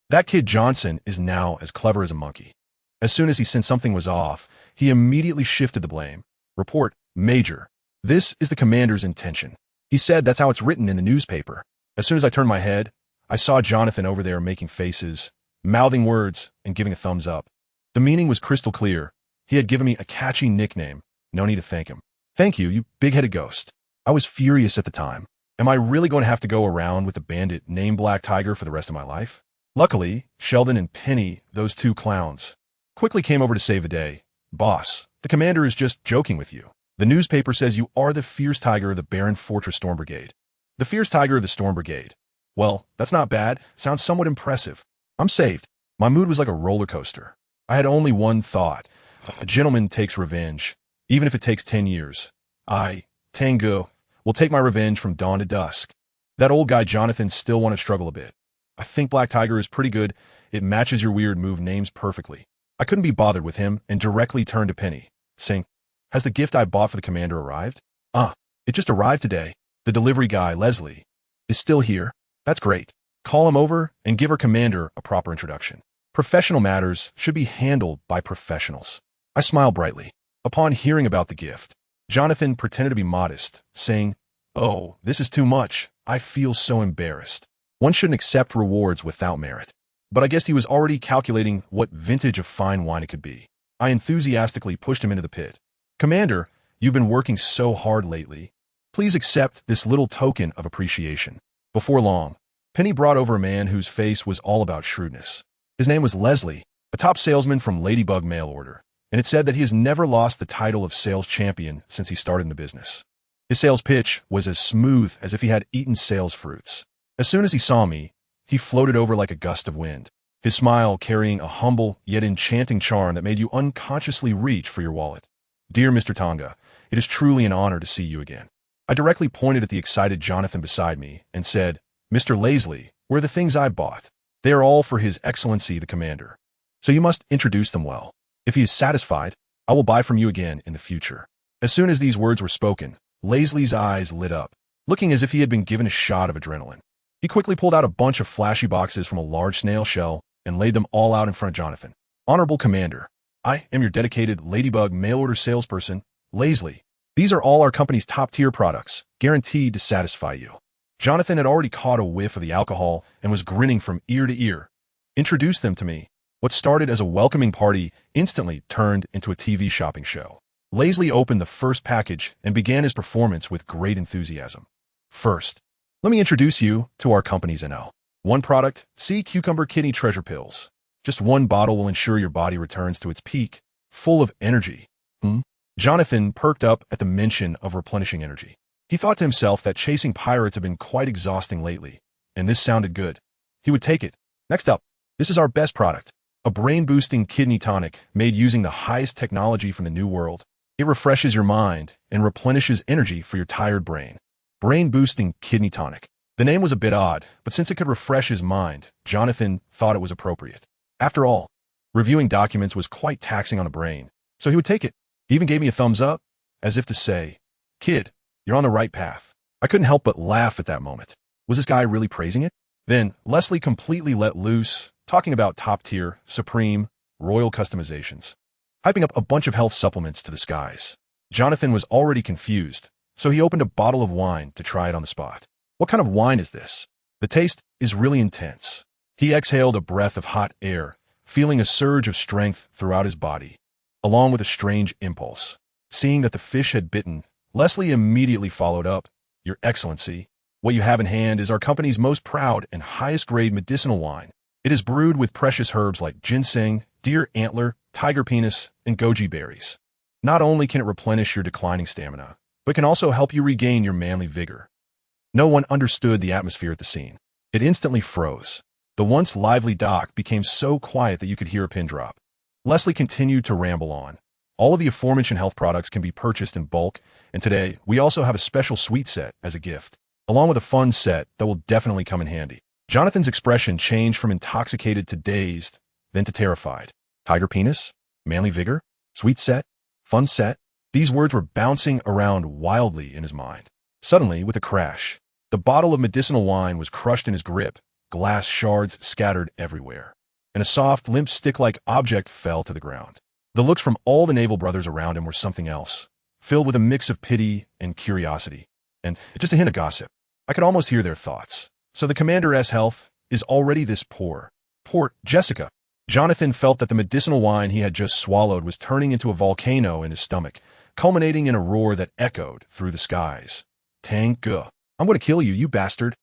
That kid Johnson is now as clever as a monkey. As soon as he sensed something was off, he immediately shifted the blame. "Report, Major. This is the commander's intention." He said that's how it's written in the newspaper. As soon as I turned my head, I saw Jonathan over there making faces, mouthing words, and giving a thumbs up. The meaning was crystal clear. He had given me a catchy nickname. No need to thank him. "Thank you, you big-headed ghost." I was furious at the time. Am I really going to have to go around with a bandit named Black Tiger for the rest of my life? Luckily, Sheldon and Penny, those two clowns, quickly came over to save the day. "Boss, the commander is just joking with you. The newspaper says you are the fierce tiger of the Baron Fortress Storm Brigade." "The fierce tiger of the Storm Brigade. Well, that's not bad. Sounds somewhat impressive." I'm saved. My mood was like a roller coaster. I had only one thought. A gentleman takes revenge, even if it takes 10 years. I, Tang Ge, will take my revenge from dawn to dusk. That old guy Jonathan still wanted to struggle a bit. "I think Black Tiger is pretty good. It matches your weird move names perfectly." I couldn't be bothered with him and directly turned to Penny, saying, "Has the gift I bought for the commander arrived?" It just arrived today. The delivery guy, Leslie, is still here." "That's great. Call him over and give our commander a proper introduction. Professional matters should be handled by professionals." I smiled brightly. Upon hearing about the gift, Jonathan pretended to be modest, saying, "Oh, this is too much. I feel so embarrassed. One shouldn't accept rewards without merit." But I guess he was already calculating what vintage of fine wine it could be. I enthusiastically pushed him into the pit. "Commander, you've been working so hard lately. Please accept this little token of appreciation." Before long, Penny brought over a man whose face was all about shrewdness. His name was Leslie, a top salesman from Ladybug Mail Order, and it said that he has never lost the title of sales champion since he started in the business. His sales pitch was as smooth as if he had eaten sales fruits. As soon as he saw me, he floated over like a gust of wind, his smile carrying a humble yet enchanting charm that made you unconsciously reach for your wallet. "Dear Mr. Tang, it is truly an honor to see you again." I directly pointed at the excited Jonathan beside me and said, "Mr. Leslie, where are the things I bought? They are all for His Excellency the Commander. So you must introduce them well. If he is satisfied, I will buy from you again in the future." As soon as these words were spoken, Leslie's eyes lit up, looking as if he had been given a shot of adrenaline. He quickly pulled out a bunch of flashy boxes from a large snail shell and laid them all out in front of Jonathan. "Honorable Commander, I am your dedicated Ladybug mail order salesperson, Leslie. These are all our company's top-tier products, guaranteed to satisfy you." Jonathan had already caught a whiff of the alcohol and was grinning from ear to ear. "Introduce them to me." What started as a welcoming party instantly turned into a TV shopping show. Leslie opened the first package and began his performance with great enthusiasm. "First, let me introduce you to our company's NL. One product, Sea Cucumber Kidney Treasure Pills. Just one bottle will ensure your body returns to its peak, full of energy." Jonathan perked up at the mention of replenishing energy. He thought to himself that chasing pirates had been quite exhausting lately, and this sounded good. He would take it. "Next up, this is our best product, a brain-boosting kidney tonic made using the highest technology from the New World. It refreshes your mind and replenishes energy for your tired brain. Brain-boosting kidney tonic." The name was a bit odd, but since it could refresh his mind, Jonathan thought it was appropriate. After all, reviewing documents was quite taxing on the brain, so he would take it. He even gave me a thumbs up, as if to say, "Kid, you're on the right path." I couldn't help but laugh at that moment. Was this guy really praising it? Then Leslie completely let loose, talking about top-tier, supreme, royal customizations, hyping up a bunch of health supplements to the skies. Jonathan was already confused, so he opened a bottle of wine to try it on the spot. "What kind of wine is this? The taste is really intense." He exhaled a breath of hot air, feeling a surge of strength throughout his body, along with a strange impulse. Seeing that the fish had bitten, Leslie immediately followed up, "Your Excellency, what you have in hand is our company's most proud and highest-grade medicinal wine. It is brewed with precious herbs like ginseng, deer antler, tiger penis, and goji berries. Not only can it replenish your declining stamina, but can also help you regain your manly vigor." No one understood the atmosphere at the scene. It instantly froze. The once lively dock became so quiet that you could hear a pin drop. Leslie continued to ramble on. "All of the aforementioned health products can be purchased in bulk, and today we also have a special sweet set as a gift, along with a fun set that will definitely come in handy." Jonathan's expression changed from intoxicated to dazed, then to terrified. Tiger penis? Manly vigor? Sweet set? Fun set? These words were bouncing around wildly in his mind. Suddenly, with a crash, the bottle of medicinal wine was crushed in his grip, glass shards scattered everywhere, and a soft, limp stick-like object fell to the ground. The looks from all the naval brothers around him were something else, filled with a mix of pity and curiosity, and just a hint of gossip. I could almost hear their thoughts. "So the Commander's health is already this poor. Poor Jessica." Jonathan felt that the medicinal wine he had just swallowed was turning into a volcano in his stomach, culminating in a roar that echoed through the skies. "Tang Ge, I'm going to kill you, you bastard."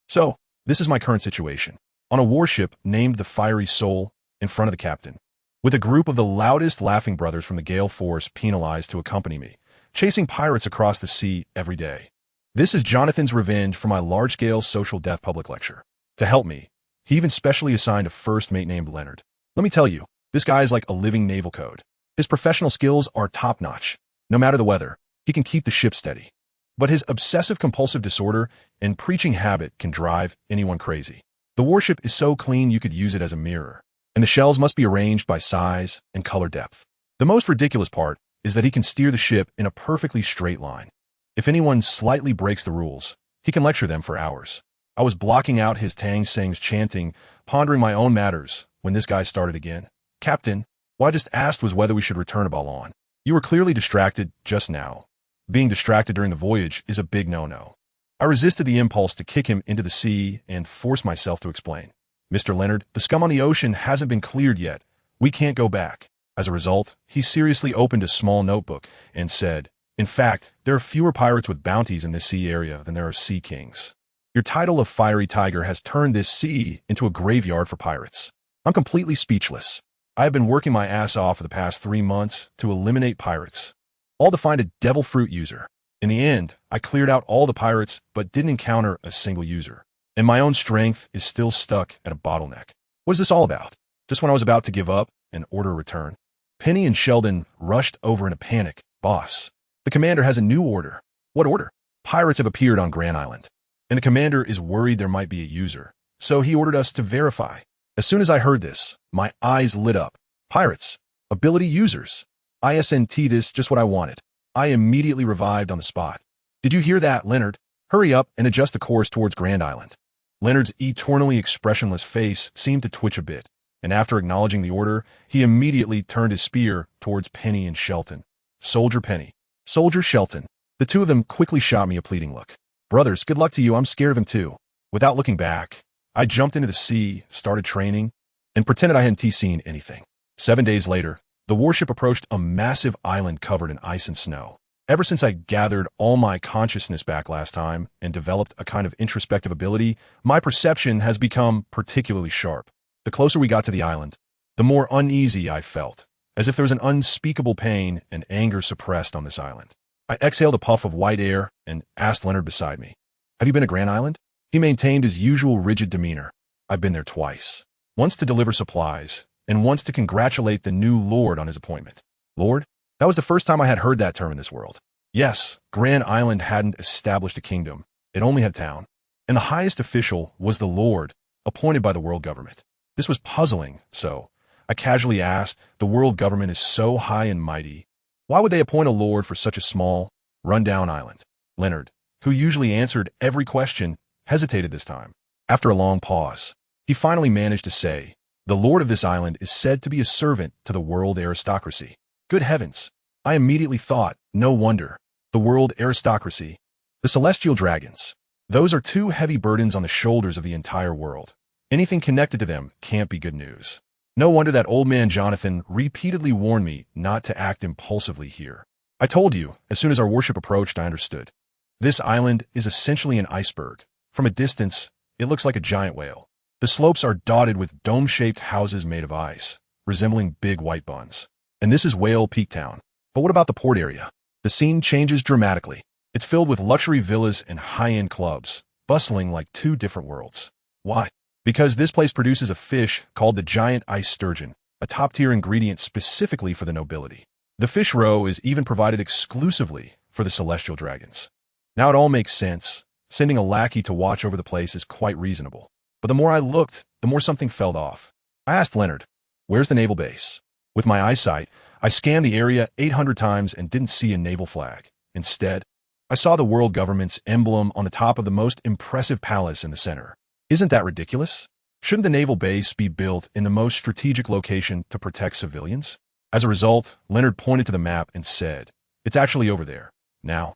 So, this is my current situation. On a warship named the Fiery Soul, in front of the captain, with a group of the loudest laughing brothers from the Gale Force penalized to accompany me, chasing pirates across the sea every day. This is Jonathan's revenge for my large-scale social death public lecture. To help me, he even specially assigned a first mate named Leonard. Let me tell you, this guy is like a living naval code. His professional skills are top-notch. No matter the weather, he can keep the ship steady. But his obsessive-compulsive disorder and preaching habit can drive anyone crazy. The warship is so clean you could use it as a mirror, and the shells must be arranged by size and color depth. The most ridiculous part is that he can steer the ship in a perfectly straight line. If anyone slightly breaks the rules, he can lecture them for hours. I was blocking out his Tang Sang's chanting, pondering my own matters, when this guy started again. "Captain, what I just asked was whether we should return a ballon. You were clearly distracted just now. Being distracted during the voyage is a big no-no." I resisted the impulse to kick him into the sea and forced myself to explain. "Mr. Leonard, the scum on the ocean hasn't been cleared yet. We can't go back." As a result, he seriously opened a small notebook and said, "In fact, there are fewer pirates with bounties in this sea area than there are sea kings. Your title of Fiery Tiger has turned this sea into a graveyard for pirates. I'm completely speechless. I have been working my ass off for the past 3 months to eliminate pirates, all to find a devil fruit user. In the end, I cleared out all the pirates but didn't encounter a single user. And my own strength is still stuck at a bottleneck. What is this all about? Just when I was about to give up and order a return, Penny and Sheldon rushed over in a panic. Boss, the commander has a new order. What order? Pirates have appeared on Grand Island, and the commander is worried there might be a user, so he ordered us to verify. As soon as I heard this, my eyes lit up. Pirates, ability users. ISNT, this just what I wanted. I immediately revived on the spot. Did you hear that, Leonard? Hurry up and adjust the course towards Grand Island. Leonard's eternally expressionless face seemed to twitch a bit, and after acknowledging the order, he immediately turned his spear towards Penny and Shelton. Soldier Penny. Soldier Shelton. The two of them quickly shot me a pleading look. Brothers, good luck to you. I'm scared of him too. Without looking back, I jumped into the sea, started training, and pretended I hadn't seen anything. 7 days later, the warship approached a massive island covered in ice and snow. Ever since I gathered all my consciousness back last time and developed a kind of introspective ability, my perception has become particularly sharp. The closer we got to the island, the more uneasy I felt, as if there was an unspeakable pain and anger suppressed on this island. I exhaled a puff of white air and asked Leonard beside me, "Have you been to Grand Island?" He maintained his usual rigid demeanor. "I've been there twice. Once to deliver supplies, and once to congratulate the new Lord on his appointment." Lord? That was the first time I had heard that term in this world. Yes, Grand Island hadn't established a kingdom. It only had a town. And the highest official was the Lord, appointed by the world government. This was puzzling, so I casually asked, the world government is so high and mighty. Why would they appoint a lord for such a small, run-down island? Leonard, who usually answered every question, hesitated this time. After a long pause, he finally managed to say, "The lord of this island is said to be a servant to the world aristocracy." Good heavens! I immediately thought, no wonder. The world aristocracy. The celestial dragons. Those are two heavy burdens on the shoulders of the entire world. Anything connected to them can't be good news. No wonder that old man Jonathan repeatedly warned me not to act impulsively here. I told you, as soon as our warship approached, I understood. This island is essentially an iceberg. From a distance, it looks like a giant whale. The slopes are dotted with dome-shaped houses made of ice, resembling big white buns. And this is Whale Peak Town. But what about the port area? The scene changes dramatically. It's filled with luxury villas and high-end clubs, bustling like two different worlds. Why? Because this place produces a fish called the giant ice sturgeon, a top-tier ingredient specifically for the nobility. The fish roe is even provided exclusively for the celestial dragons. Now it all makes sense. Sending a lackey to watch over the place is quite reasonable. But the more I looked, the more something fell off. I asked Leonard, "Where's the naval base?" With my eyesight, I scanned the area 800 times and didn't see a naval flag. Instead, I saw the world government's emblem on the top of the most impressive palace in the center. Isn't that ridiculous? Shouldn't the naval base be built in the most strategic location to protect civilians? As a result, Leonard pointed to the map and said, "It's actually over there. Now,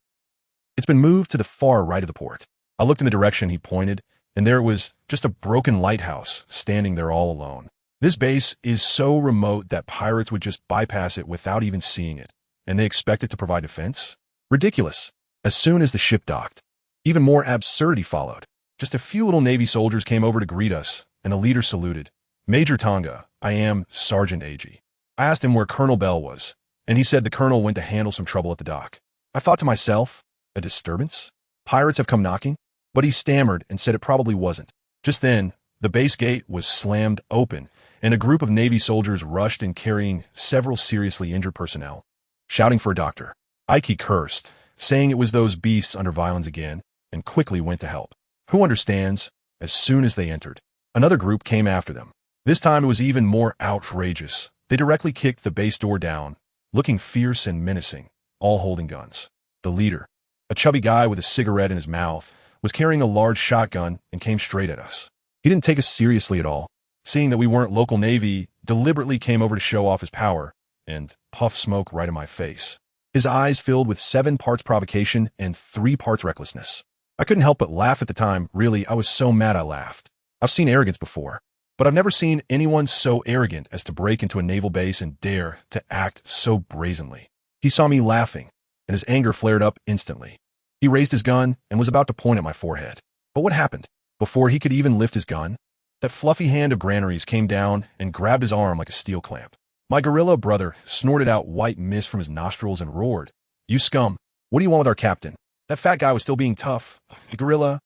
it's been moved to the far right of the port." I looked in the direction he pointed, and there it was, just a broken lighthouse standing there all alone. This base is so remote that pirates would just bypass it without even seeing it, and they expect it to provide defense? Ridiculous. As soon as the ship docked, even more absurdity followed. Just a few little Navy soldiers came over to greet us, and the leader saluted. "Major Tang Ge, I am Sergeant Ag." I asked him where Colonel Bell was, and he said the colonel went to handle some trouble at the dock. I thought to myself, a disturbance? Pirates have come knocking? But he stammered and said it probably wasn't. Just then, the base gate was slammed open, and a group of Navy soldiers rushed in carrying several seriously injured personnel, shouting for a doctor. Ike cursed, saying it was those beasts under violence again, and quickly went to help. Who understands? As soon as they entered, another group came after them. This time it was even more outrageous. They directly kicked the base door down, looking fierce and menacing, all holding guns. The leader, a chubby guy with a cigarette in his mouth, was carrying a large shotgun and came straight at us. He didn't take us seriously at all. Seeing that we weren't local Navy, deliberately came over to show off his power and puff smoke right in my face. His eyes filled with 7 parts provocation and 3 parts recklessness. I couldn't help but laugh at the time. Really, I was so mad I laughed. I've seen arrogance before, but I've never seen anyone so arrogant as to break into a naval base and dare to act so brazenly. He saw me laughing, and his anger flared up instantly. He raised his gun and was about to point at my forehead. But what happened? Before he could even lift his gun, That fluffy hand of Granary's came down and grabbed his arm like a steel clamp. My gorilla brother snorted out white mist from his nostrils and roared, "You scum! What do you want with our captain?" That fat guy was still being tough. "Gorilla,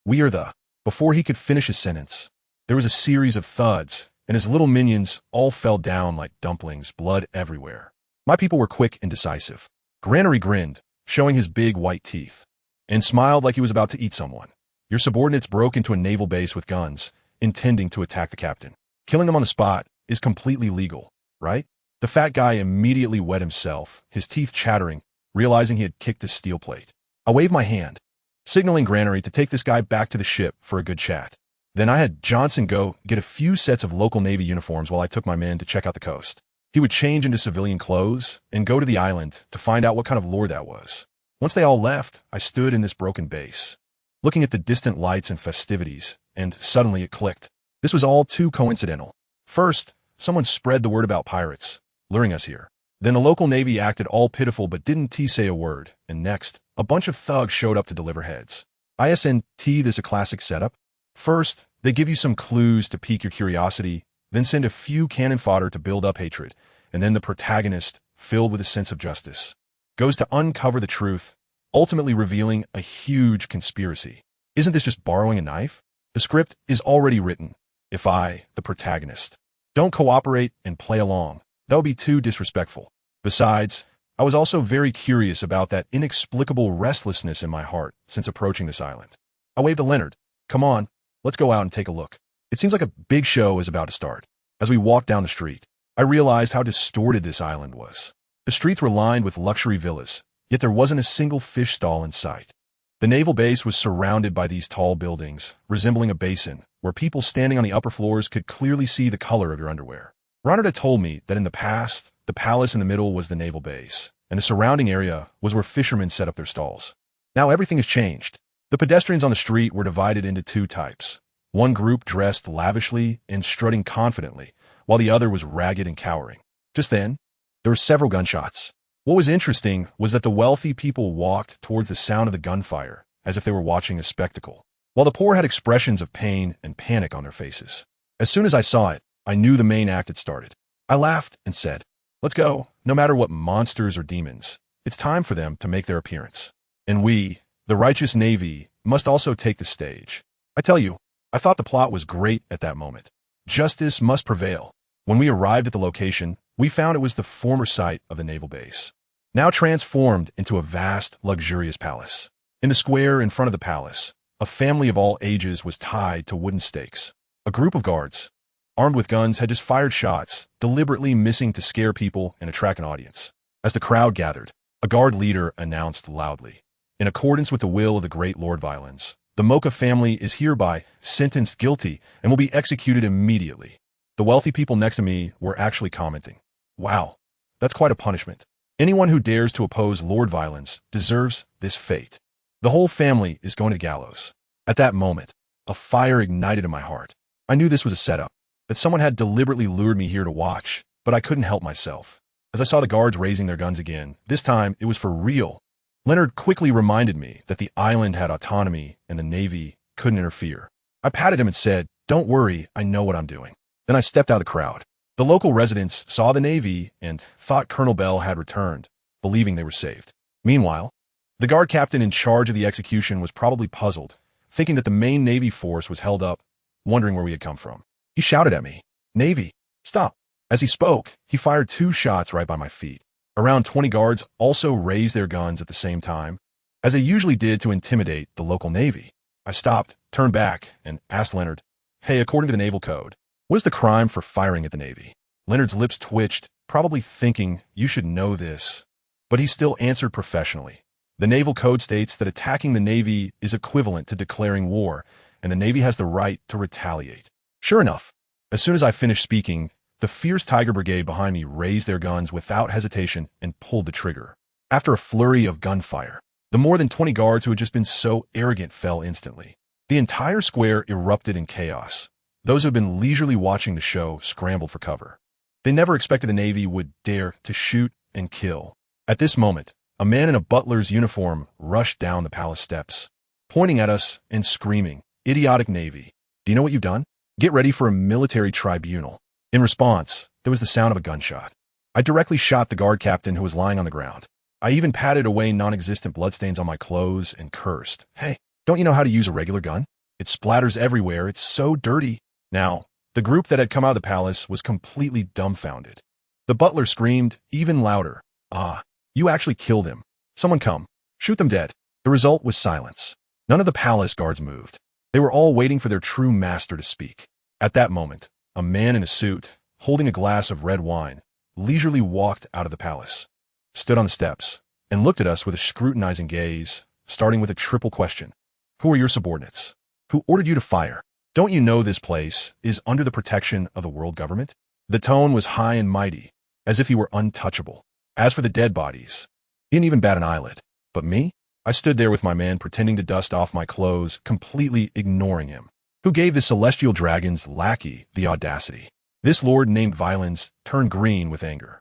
we are the—" Before he could finish his sentence, there was a series of thuds, and his little minions all fell down like dumplings, blood everywhere. My people were quick and decisive. Granary grinned, showing his big white teeth, and smiled like he was about to eat someone. Your subordinates broke into a naval base with guns, intending to attack the captain. Killing them on the spot is completely legal, right? The fat guy immediately wet himself, his teeth chattering, realizing he had kicked his steel plate. I waved my hand, signaling Granary to take this guy back to the ship for a good chat. Then I had Johnson go get a few sets of local Navy uniforms while I took my men to check out the coast. He would change into civilian clothes and go to the island to find out what kind of lore that was. Once they all left, I stood in this broken base, looking at the distant lights and festivities, and suddenly it clicked. This was all too coincidental. First, someone spread the word about pirates, luring us here. Then the local Navy acted all pitiful but didn't say a word, and next, a bunch of thugs showed up to deliver heads. ISNT, this a classic setup. First, they give you some clues to pique your curiosity, then send a few cannon fodder to build up hatred, and then the protagonist, filled with a sense of justice, goes to uncover the truth, ultimately revealing a huge conspiracy. Isn't this just borrowing a knife? The script is already written. If I, the protagonist, don't cooperate and play along, that would be too disrespectful. Besides, I was also very curious about that inexplicable restlessness in my heart since approaching this island. I waved to Leonard. "Come on, let's go out and take a look. It seems like a big show is about to start." As we walked down the street, I realized how distorted this island was. The streets were lined with luxury villas, yet there wasn't a single fish stall in sight. The naval base was surrounded by these tall buildings, resembling a basin, where people standing on the upper floors could clearly see the color of your underwear. Ronald had told me that in the past, the palace in the middle was the naval base, and the surrounding area was where fishermen set up their stalls. Now everything has changed. The pedestrians on the street were divided into two types. One group dressed lavishly and strutting confidently, while the other was ragged and cowering. Just then, there were several gunshots. What was interesting was that the wealthy people walked towards the sound of the gunfire, as if they were watching a spectacle, while the poor had expressions of pain and panic on their faces. As soon as I saw it, I knew the main act had started. I laughed and said, "Let's go. No matter what monsters or demons, it's time for them to make their appearance. And we, the righteous Navy, must also take the stage." I tell you, I thought the plot was great at that moment. Justice must prevail. When we arrived at the location, we found it was the former site of the naval base, now transformed into a vast, luxurious palace. In the square in front of the palace, a family of all ages was tied to wooden stakes. A group of guards, armed with guns, had just fired shots, deliberately missing to scare people and attract an audience. As the crowd gathered, a guard leader announced loudly, "In accordance with the will of the great Lord Violence, the Mocha family is hereby sentenced guilty and will be executed immediately." The wealthy people next to me were actually commenting, "Wow, that's quite a punishment. Anyone who dares to oppose Lord Violence deserves this fate. The whole family is going to the gallows." At that moment, a fire ignited in my heart. I knew this was a setup, that someone had deliberately lured me here to watch, but I couldn't help myself. As I saw the guards raising their guns again, this time it was for real. Leonard quickly reminded me that the island had autonomy and the Navy couldn't interfere. I patted him and said, "Don't worry, I know what I'm doing." Then I stepped out of the crowd. The local residents saw the Navy and thought Colonel Bell had returned, believing they were saved. Meanwhile, the guard captain in charge of the execution was probably puzzled, thinking that the main Navy force was held up, wondering where we had come from. He shouted at me, "Navy, stop." As he spoke, he fired 2 shots right by my feet. Around 20 guards also raised their guns at the same time, as they usually did to intimidate the local Navy. I stopped, turned back, and asked Leonard, "Hey, according to the Naval Code, what is the crime for firing at the Navy?" Leonard's lips twitched, probably thinking, "You should know this." But he still answered professionally. "The Naval Code states that attacking the Navy is equivalent to declaring war, and the Navy has the right to retaliate." Sure enough, as soon as I finished speaking, the fierce Tiger Brigade behind me raised their guns without hesitation and pulled the trigger. After a flurry of gunfire, the more than 20 guards who had just been so arrogant fell instantly. The entire square erupted in chaos. Those who had been leisurely watching the show scrambled for cover. They never expected the Navy would dare to shoot and kill. At this moment, a man in a butler's uniform rushed down the palace steps, pointing at us and screaming, "Idiotic Navy. Do you know what you've done? Get ready for a military tribunal. In response, there was the sound of a gunshot. I directly shot the guard captain who was lying on the ground. I even patted away non-existent bloodstains on my clothes and cursed. Hey, don't you know how to use a regular gun? It splatters everywhere. It's so dirty. Now, the group that had come out of the palace was completely dumbfounded. The butler screamed even louder. Ah, you actually killed him. Someone come. Shoot them dead. The result was silence. None of the palace guards moved. They were all waiting for their true master to speak. At that moment, a man in a suit, holding a glass of red wine, leisurely walked out of the palace, stood on the steps, and looked at us with a scrutinizing gaze, starting with a triple question. Who are your subordinates? Who ordered you to fire? Don't you know this place is under the protection of the world government? The tone was high and mighty, as if he were untouchable. As for the dead bodies, he didn't even bat an eyelid. But me? I stood there with my man pretending to dust off my clothes, completely ignoring him. Who gave the celestial dragon's lackey the audacity? This lord named Violence turned green with anger.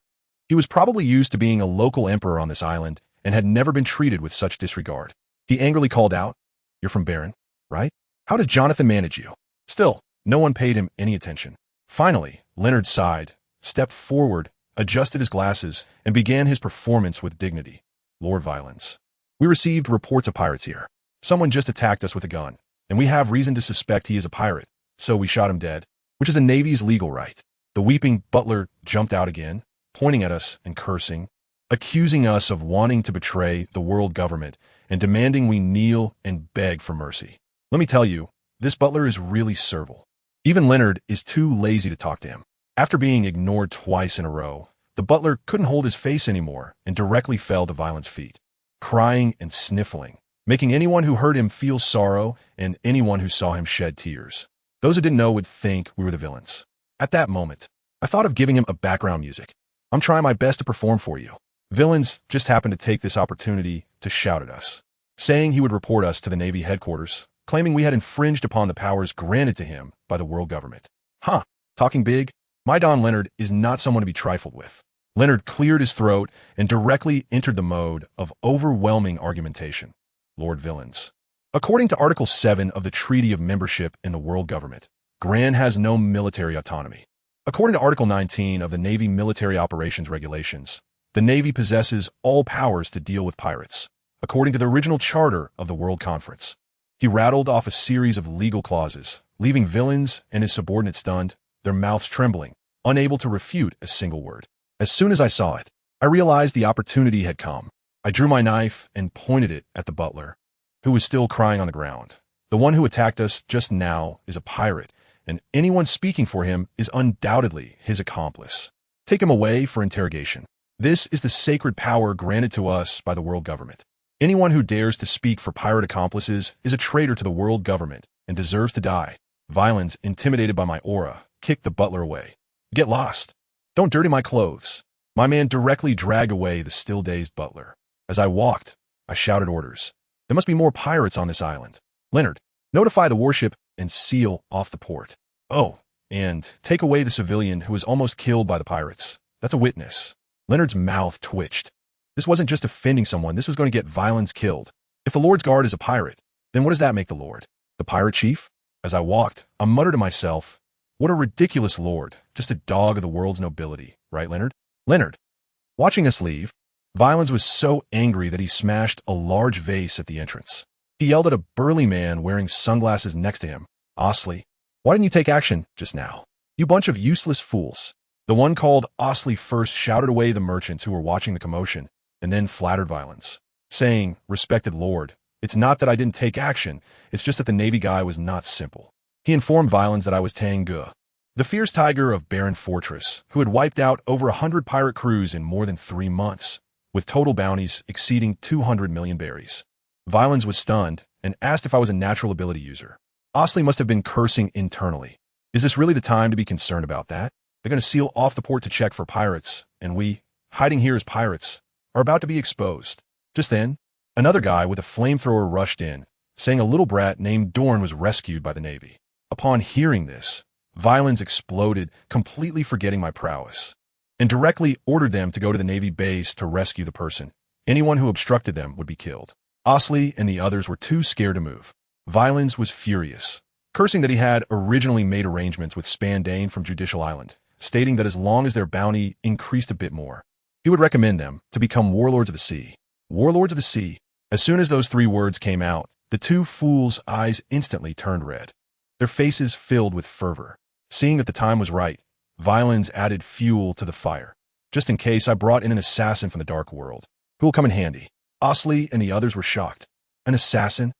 He was probably used to being a local emperor on this island and had never been treated with such disregard. He angrily called out, "You're from Baron, right? How does Jonathan manage you?" Still, no one paid him any attention. Finally, Leonard sighed, stepped forward, adjusted his glasses, and began his performance with dignity. Lord Violence, we received reports of pirates here. Someone just attacked us with a gun, and we have reason to suspect he is a pirate, so we shot him dead, which is the Navy's legal right. The weeping butler jumped out again, pointing at us and cursing, accusing us of wanting to betray the world government and demanding we kneel and beg for mercy. Let me tell you, this butler is really servile. Even Leonard is too lazy to talk to him. After being ignored twice in a row, the butler couldn't hold his face anymore and directly fell to Violent's feet, crying and sniffling, making anyone who heard him feel sorrow and anyone who saw him shed tears. Those who didn't know would think we were the villains. At that moment, I thought of giving him a background music. I'm trying my best to perform for you. Villains just happened to take this opportunity to shout at us, saying he would report us to the Navy headquarters, claiming we had infringed upon the powers granted to him by the world government. Huh, talking big? My Don Leonard is not someone to be trifled with. Leonard cleared his throat and directly entered the mode of overwhelming argumentation. Lord Villains, according to Article 7 of the Treaty of Membership in the World Government, Gran has no military autonomy. According to Article 19 of the Navy Military Operations Regulations, the Navy possesses all powers to deal with pirates, according to the original charter of the World Conference. He rattled off a series of legal clauses, leaving Villains and his subordinates stunned, their mouths trembling, unable to refute a single word. As soon as I saw it, I realized the opportunity had come. I drew my knife and pointed it at the butler, who was still crying on the ground. The one who attacked us just now is a pirate, and anyone speaking for him is undoubtedly his accomplice. Take him away for interrogation. This is the sacred power granted to us by the world government. Anyone who dares to speak for pirate accomplices is a traitor to the world government and deserves to die. Violence, intimidated by my aura, kicked the butler away. Get lost. Don't dirty my clothes. My man directly dragged away the still-dazed butler. As I walked, I shouted orders. There must be more pirates on this island. Leonard, notify the warship and seal off the port. Oh, and take away the civilian who was almost killed by the pirates. That's a witness. Leonard's mouth twitched. This wasn't just offending someone, this was going to get Violence killed. If the Lord's guard is a pirate, then what does that make the Lord? The pirate chief? As I walked, I muttered to myself, what a ridiculous Lord, just a dog of the world's nobility, right, Leonard? Leonard. Watching us leave, Violence was so angry that he smashed a large vase at the entrance. He yelled at a burly man wearing sunglasses next to him. Osley, why didn't you take action just now? You bunch of useless fools. The one called Osley first shouted away the merchants who were watching the commotion, and then flattered Violence, saying, respected Lord, it's not that I didn't take action, it's just that the Navy guy was not simple. He informed Violence that I was Tang Ge, the fierce tiger of Barren Fortress, who had wiped out over 100 pirate crews in more than 3 months, with total bounties exceeding 200 million berries. Violence was stunned and asked if I was a natural ability user. Osley must have been cursing internally. Is this really the time to be concerned about that? They're going to seal off the port to check for pirates, and we, hiding here as pirates, are about to be exposed. Just then, another guy with a flamethrower rushed in, saying a little brat named Dorn was rescued by the Navy. Upon hearing this, Violence exploded, completely forgetting my prowess, and directly ordered them to go to the Navy base to rescue the person. Anyone who obstructed them would be killed. Osley and the others were too scared to move. Violence was furious, cursing that he had originally made arrangements with Spandane from Judicial Island, stating that as long as their bounty increased a bit more, he would recommend them to become warlords of the sea. Warlords of the sea. As soon as those 3 words came out, the 2 fools' eyes instantly turned red. Their faces filled with fervor. Seeing that the time was right, Violins added fuel to the fire. Just in case, I brought in an assassin from the dark world, who will come in handy. Osley and the others were shocked. An assassin?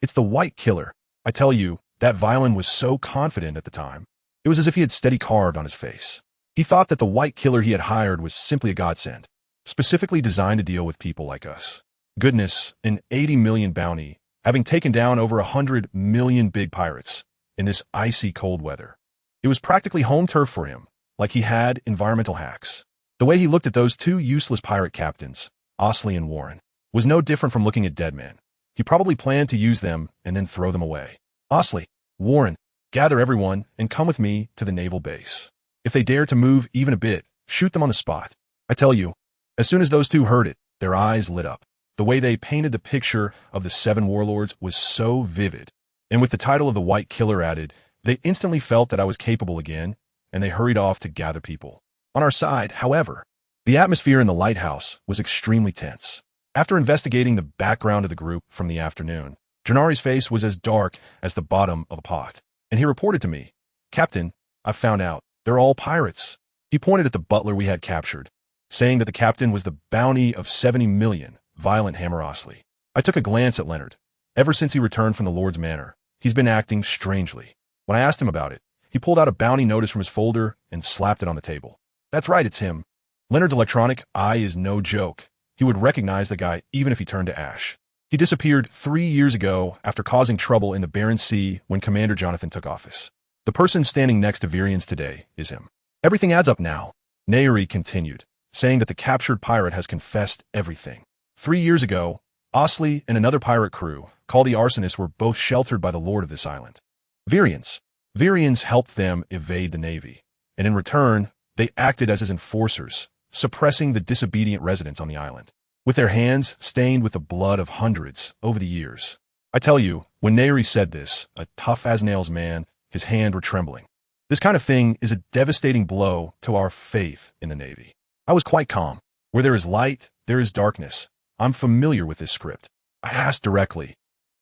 It's the White Killer. I tell you, that Violin was so confident at the time. It was as if he had steady carved on his face. He thought that the White Killer he had hired was simply a godsend, specifically designed to deal with people like us. Goodness, an 80 million bounty, having taken down over 100 million big pirates in this icy cold weather. It was practically home turf for him, like he had environmental hacks. The way he looked at those 2 useless pirate captains, Osley and Warren, was no different from looking at dead men. He probably planned to use them and then throw them away. Osley, Warren, gather everyone and come with me to the naval base. If they dare to move even a bit, shoot them on the spot. I tell you, as soon as those 2 heard it, their eyes lit up. The way they painted the picture of the 7 warlords was so vivid. And with the title of the White Killer added, they instantly felt that I was capable again, and they hurried off to gather people. On our side, however, the atmosphere in the lighthouse was extremely tense. After investigating the background of the group from the afternoon, Janari's face was as dark as the bottom of a pot, and he reported to me, "Captain, I've found out. They're all pirates." He pointed at the butler we had captured, saying that the captain was the bounty of 70 million, Violent Hammer Osley. I took a glance at Leonard. Ever since he returned from the Lord's Manor, he's been acting strangely. When I asked him about it, he pulled out a bounty notice from his folder and slapped it on the table. That's right, it's him. Leonard's electronic eye is no joke. He would recognize the guy even if he turned to ash. He disappeared 3 years ago after causing trouble in the Barren Sea when Commander Jonathan took office. The person standing next to Virians today is him. Everything adds up now, Nayuri continued, saying that the captured pirate has confessed everything. 3 years ago, Osley and another pirate crew, called the Arsonists, were both sheltered by the lord of this island. Virians helped them evade the Navy, and in return, they acted as his enforcers, suppressing the disobedient residents on the island, with their hands stained with the blood of hundreds over the years. I tell you, when Nayuri said this, a tough-as-nails man, his hand were trembling. This kind of thing is a devastating blow to our faith in the Navy. I was quite calm. Where there is light, there is darkness. I'm familiar with this script. I asked directly,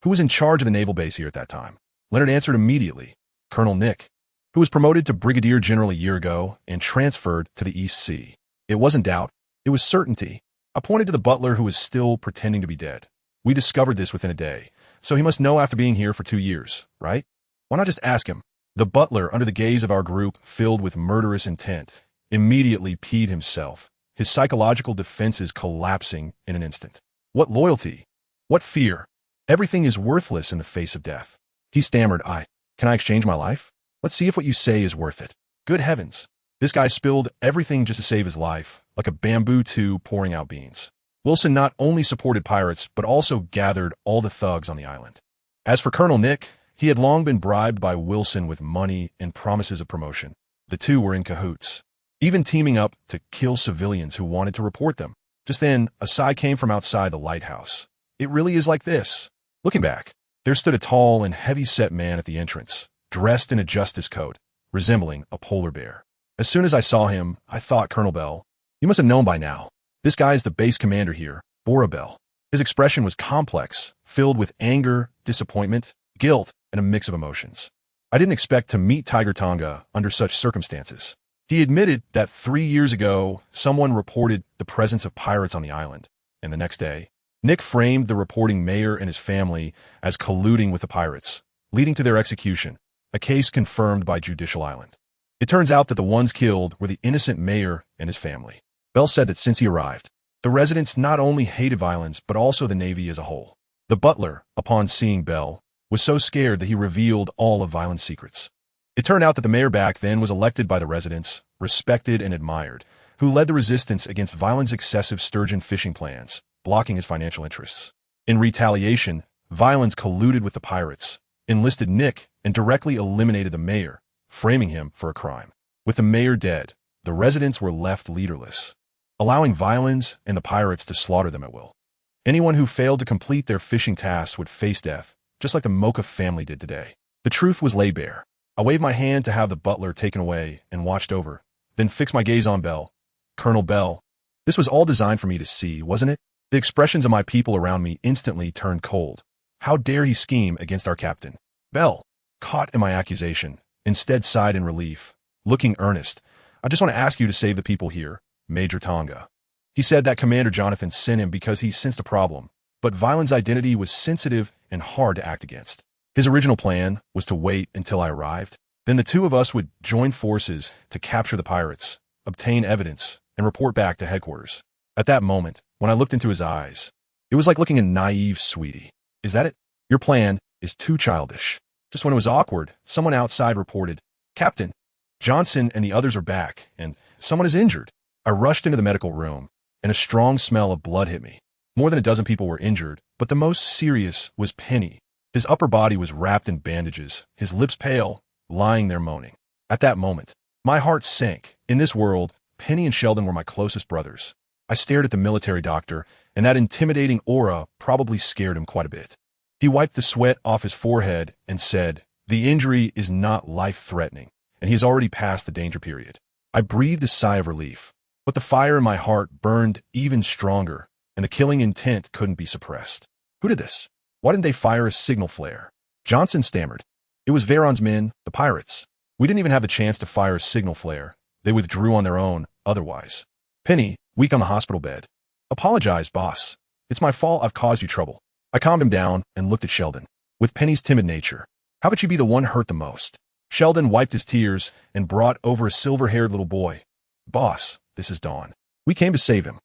who was in charge of the naval base here at that time? Leonard answered immediately, Colonel Nick, who was promoted to Brigadier General a year ago and transferred to the East Sea. It wasn't doubt, it was certainty. I pointed to the butler who was still pretending to be dead. We discovered this within a day, so he must know after being here for 2 years, right? Why not just ask him? The butler, under the gaze of our group filled with murderous intent, immediately peed himself, his psychological defenses collapsing in an instant. What loyalty? What fear? Everything is worthless in the face of death. He stammered, Can I exchange my life? Let's see if what you say is worth it. Good heavens. This guy spilled everything just to save his life, like a bamboo tube pouring out beans. Wilson not only supported pirates, but also gathered all the thugs on the island. As for Colonel Nick, he had long been bribed by Wilson with money and promises of promotion. The two were in cahoots, even teaming up to kill civilians who wanted to report them. Just then, a sigh came from outside the lighthouse. It really is like this. Looking back, there stood a tall and heavy-set man at the entrance, dressed in a justice coat, resembling a polar bear. As soon as I saw him, I thought, Colonel Bell, you must have known by now. This guy is the base commander here, Bora Bell. His expression was complex, filled with anger, disappointment, guilt, and a mix of emotions. I didn't expect to meet Tiger Tonga under such circumstances. He admitted that 3 years ago, someone reported the presence of pirates on the island, and the next day, Nick framed the reporting mayor and his family as colluding with the pirates, leading to their execution, a case confirmed by Judicial Island. It turns out that the ones killed were the innocent mayor and his family. Bell said that since he arrived, the residents not only hated violence, but also the Navy as a whole. The butler, upon seeing Bell, was so scared that he revealed all of Violent's secrets. It turned out that the mayor back then was elected by the residents, respected and admired, who led the resistance against Violent's excessive sturgeon fishing plans, blocking his financial interests. In retaliation, Violence colluded with the pirates, enlisted Nick, and directly eliminated the mayor, framing him for a crime. With the mayor dead, the residents were left leaderless, allowing Violence and the pirates to slaughter them at will. Anyone who failed to complete their fishing tasks would face death, just like the Mocha family did today. The truth was laid bare. I waved my hand to have the butler taken away and watched over, then fixed my gaze on Bell. Colonel Bell. This was all designed for me to see, wasn't it? The expressions of my people around me instantly turned cold. How dare he scheme against our captain? Bell, caught in my accusation, instead sighed in relief, looking earnest. I just want to ask you to save the people here, Major Tang Ge. He said that Commander Jonathan sent him because he sensed a problem, but Violent's identity was sensitive and hard to act against. His original plan was to wait until I arrived. Then the two of us would join forces to capture the pirates, obtain evidence, and report back to headquarters. At that moment, when I looked into his eyes, it was like looking at naive sweetie. Is that it? Your plan is too childish. Just when it was awkward, someone outside reported, Captain, Johnson and the others are back, and someone is injured. I rushed into the medical room, and a strong smell of blood hit me. More than a dozen people were injured, but the most serious was Penny. His upper body was wrapped in bandages, his lips pale, lying there moaning. At that moment, my heart sank. In this world, Penny and Sheldon were my closest brothers. I stared at the military doctor, and that intimidating aura probably scared him quite a bit. He wiped the sweat off his forehead and said, the injury is not life-threatening, and he has already passed the danger period. I breathed a sigh of relief, but the fire in my heart burned even stronger, and the killing intent couldn't be suppressed. Who did this? Why didn't they fire a signal flare? Johnson stammered. It was Veron's men, the pirates. We didn't even have the chance to fire a signal flare. They withdrew on their own, otherwise. Penny, weak on the hospital bed. Apologize, boss. It's my fault I've caused you trouble. I calmed him down and looked at Sheldon. With Penny's timid nature, how could she be the one hurt the most? Sheldon wiped his tears and brought over a silver-haired little boy. Boss, this is Dawn. We came to save him.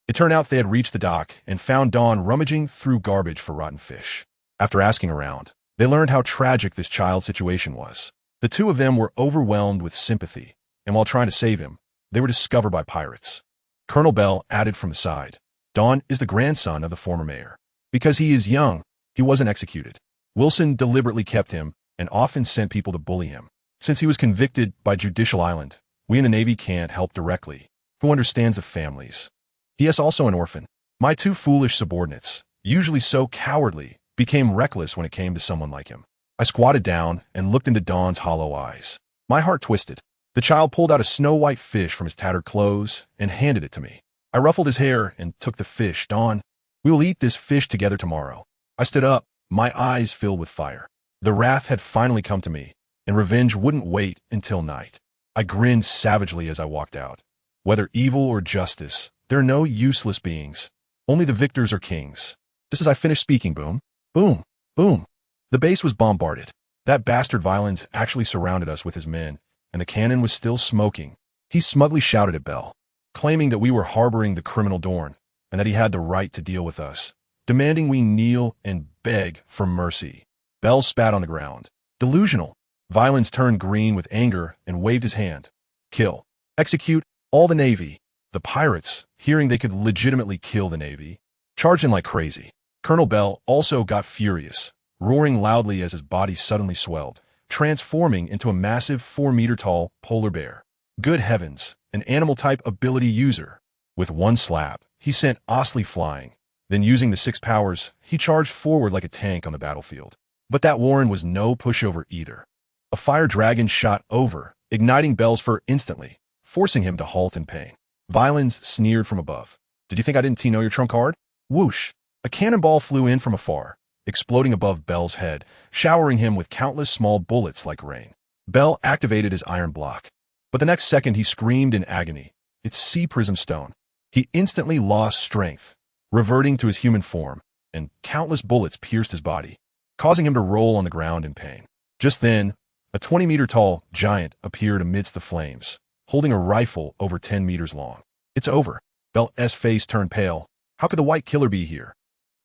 It turned out they had reached the dock and found Dawn rummaging through garbage for rotten fish. After asking around, they learned how tragic this child's situation was. The two of them were overwhelmed with sympathy, and while trying to save him, they were discovered by pirates. Colonel Bell added from the side, Dawn is the grandson of the former mayor. Because he is young, he wasn't executed. Wilson deliberately kept him and often sent people to bully him. Since he was convicted by Judicial Island, we in the Navy can't help directly. Who understands the families? He is also an orphan. My two foolish subordinates, usually so cowardly, became reckless when it came to someone like him. I squatted down and looked into Dawn's hollow eyes. My heart twisted. The child pulled out a snow-white fish from his tattered clothes and handed it to me. I ruffled his hair and took the fish. Dawn, we will eat this fish together tomorrow. I stood up, my eyes filled with fire. The wrath had finally come to me, and revenge wouldn't wait until night. I grinned savagely as I walked out. Whether evil or justice, there are no useless beings. Only the victors are kings. Just as I finished speaking, boom, boom, boom. The base was bombarded. That bastard Violins actually surrounded us with his men, and the cannon was still smoking. He smugly shouted at Bell, claiming that we were harboring the criminal Dorn, and that he had the right to deal with us, demanding we kneel and beg for mercy. Bell spat on the ground. Delusional. Violins turned green with anger and waved his hand. Kill. Execute all the Navy. The pirates, hearing they could legitimately kill the Navy, charged in like crazy. Colonel Bell also got furious, roaring loudly as his body suddenly swelled, transforming into a massive 4-meter-tall polar bear. Good heavens, an animal-type ability user. With one slap, he sent Osley flying. Then using the 6 powers, he charged forward like a tank on the battlefield. But that Warren was no pushover either. A fire dragon shot over, igniting Bell's fur instantly, forcing him to halt in pain. Violins sneered from above. Did you think I didn't know your trump card? Whoosh! A cannonball flew in from afar, exploding above Bell's head, showering him with countless small bullets like rain. Bell activated his iron block. But the next second he screamed in agony. It's Sea Prism Stone. He instantly lost strength, reverting to his human form, and countless bullets pierced his body, causing him to roll on the ground in pain. Just then, a 20-meter-tall giant appeared amidst the flames, holding a rifle over 10 meters long. It's over. Bell's face turned pale. How could the White Killer be here?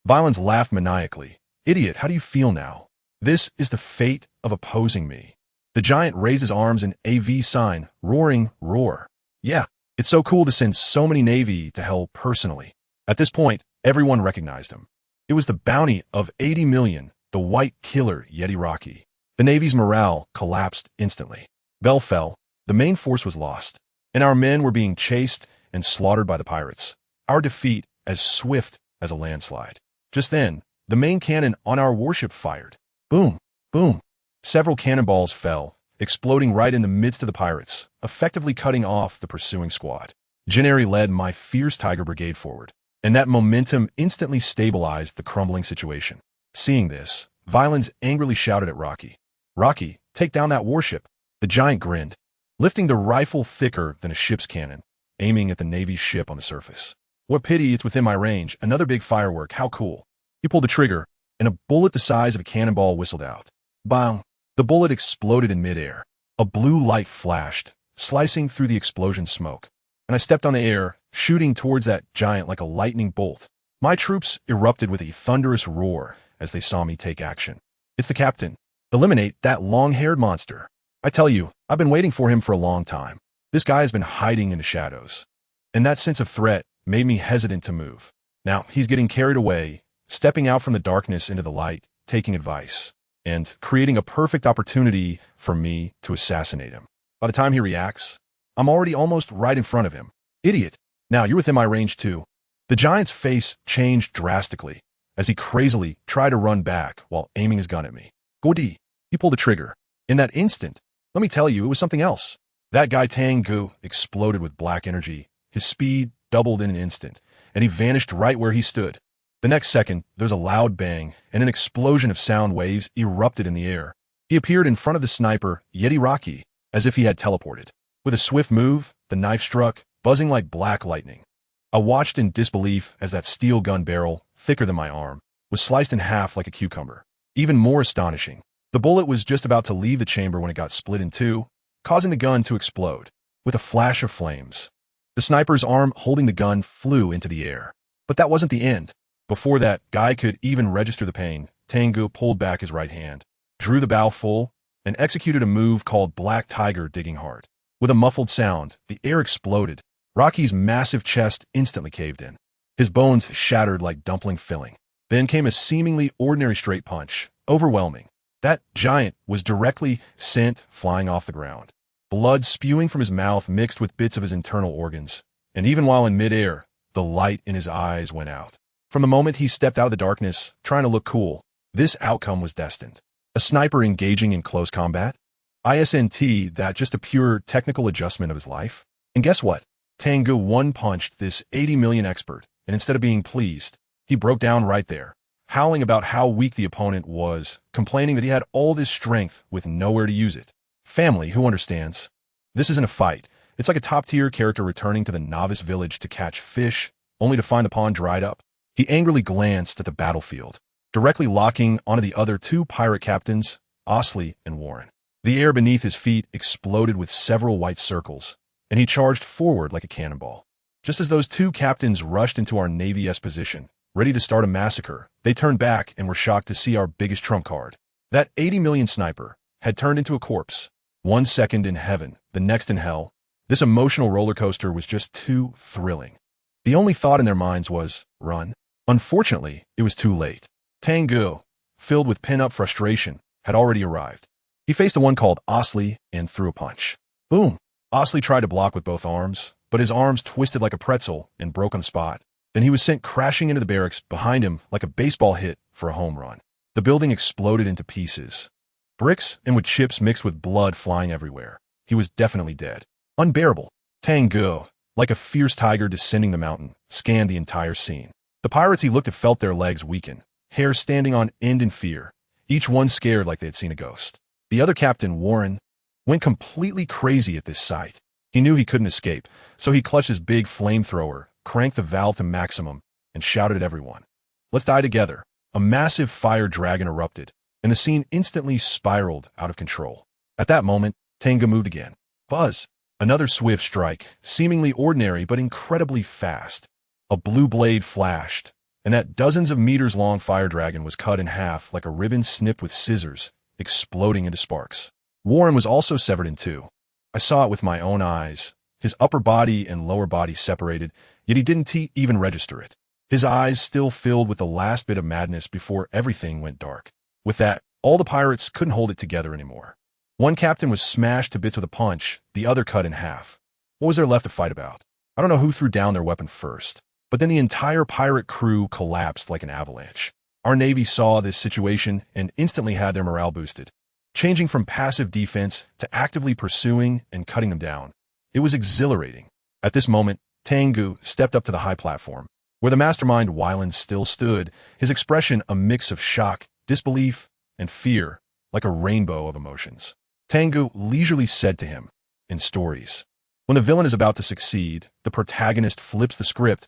Violins laughed maniacally. Idiot, how do you feel now? This is the fate of opposing me. The giant raised his arms in AV sign, roaring, roar. Yeah, it's so cool to send so many Navy to hell personally. At this point, everyone recognized him. It was the bounty of 80 million, the White Killer Yeti Rocky. The Navy's morale collapsed instantly. Bell fell, the main force was lost, and our men were being chased and slaughtered by the pirates. Our defeat as swift as a landslide. Just then, the main cannon on our warship fired. Boom, boom. Several cannonballs fell, exploding right in the midst of the pirates, effectively cutting off the pursuing squad. Jineri led my fierce Tiger Brigade forward, and that momentum instantly stabilized the crumbling situation. Seeing this, Violins angrily shouted at Rocky, "Rocky, take down that warship." The giant grinned, lifting the rifle thicker than a ship's cannon, aiming at the Navy's ship on the surface. "What pity it's within my range. Another big firework. How cool." He pulled the trigger, and a bullet the size of a cannonball whistled out. Bang! The bullet exploded in midair. A blue light flashed, slicing through the explosion smoke, and I stepped on the air, shooting towards that giant like a lightning bolt. My troops erupted with a thunderous roar as they saw me take action. "It's the captain. Eliminate that long-haired monster. I tell you, I've been waiting for him for a long time. This guy has been hiding in the shadows." And that sense of threat made me hesitant to move. Now, he's getting carried away, stepping out from the darkness into the light, taking advice, and creating a perfect opportunity for me to assassinate him. By the time he reacts, I'm already almost right in front of him. "Idiot. Now you're within my range too." The giant's face changed drastically as he crazily tried to run back while aiming his gun at me. "Godi." He pulled the trigger. In that instant, let me tell you, it was something else. That guy Tang Ge exploded with black energy. His speed doubled in an instant, and he vanished right where he stood. The next second, there was a loud bang, and an explosion of sound waves erupted in the air. He appeared in front of the sniper, Yeti Rocky, as if he had teleported. With a swift move, the knife struck, buzzing like black lightning. I watched in disbelief as that steel gun barrel, thicker than my arm, was sliced in half like a cucumber. Even more astonishing, the bullet was just about to leave the chamber when it got split in two, causing the gun to explode. With a flash of flames, the sniper's arm holding the gun flew into the air. But that wasn't the end. Before that guy could even register the pain, Tang Ge pulled back his right hand, drew the bow full, and executed a move called Black Tiger Digging Hard. With a muffled sound, the air exploded. Rocky's massive chest instantly caved in. His bones shattered like dumpling filling. Then came a seemingly ordinary straight punch, overwhelming. That giant was directly sent flying off the ground. Blood spewing from his mouth mixed with bits of his internal organs, and even while in midair, the light in his eyes went out. From the moment he stepped out of the darkness, trying to look cool, this outcome was destined. A sniper engaging in close combat? Isn't that just a pure technical adjustment of his life? And guess what? Tang Ge one-punched this 80 million expert, and instead of being pleased, he broke down right there, howling about how weak the opponent was, complaining that he had all this strength with nowhere to use it. Family, who understands? This isn't a fight. It's like a top-tier character returning to the novice village to catch fish, only to find the pond dried up. He angrily glanced at the battlefield, directly locking onto the other two pirate captains, Osley and Warren. The air beneath his feet exploded with several white circles, and he charged forward like a cannonball. Just as those two captains rushed into our Navy-esque position, ready to start a massacre, they turned back and were shocked to see our biggest trump card. That 80 million sniper had turned into a corpse. 1 second in heaven, the next in hell. This emotional roller coaster was just too thrilling. The only thought in their minds was, run. Unfortunately, it was too late. Tang Ge, filled with pent-up frustration, had already arrived. He faced the one called Osley and threw a punch. Boom! Osley tried to block with both arms, but his arms twisted like a pretzel and broke on the spot. Then he was sent crashing into the barracks behind him like a baseball hit for a home run. The building exploded into pieces. Bricks and with chips mixed with blood flying everywhere. He was definitely dead. Unbearable. Tang Ge, like a fierce tiger descending the mountain, scanned the entire scene. The pirates he looked at felt their legs weaken, hair standing on end in fear, each one scared like they had seen a ghost. The other captain, Warren, went completely crazy at this sight. He knew he couldn't escape, so he clutched his big flamethrower, cranked the valve to maximum, and shouted at everyone, "Let's die together." A massive fire dragon erupted, and the scene instantly spiraled out of control. At that moment, Tang Ge moved again. Buzz! Another swift strike, seemingly ordinary but incredibly fast. A blue blade flashed, and that dozens of meters long fire dragon was cut in half like a ribbon snipped with scissors, exploding into sparks. Warren was also severed in two. I saw it with my own eyes. His upper body and lower body separated, yet he didn't even register it. His eyes still filled with the last bit of madness before everything went dark. With that, all the pirates couldn't hold it together anymore. One captain was smashed to bits with a punch, the other cut in half. What was there left to fight about? I don't know who threw down their weapon first, but then the entire pirate crew collapsed like an avalanche. Our Navy saw this situation and instantly had their morale boosted. changing from passive defense to actively pursuing and cutting them down. It was exhilarating. At this moment, Tang Ge stepped up to the high platform, where the mastermind Wyland still stood, his expression a mix of shock, disbelief, and fear, like a rainbow of emotions. Tang Ge leisurely said to him, in stories, when the villain is about to succeed, the protagonist flips the script.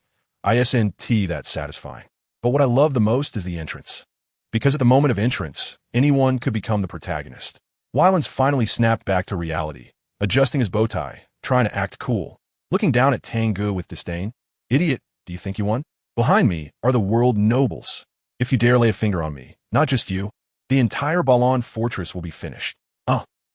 Isn't that satisfying? But what I love the most is the entrance. Because at the moment of entrance, anyone could become the protagonist. Wylands finally snapped back to reality, adjusting his bow tie, trying to act cool, looking down at Tang Ge with disdain. Idiot, do you think you won? Behind me are the world nobles. If you dare lay a finger on me, not just you, the entire Balon fortress will be finished.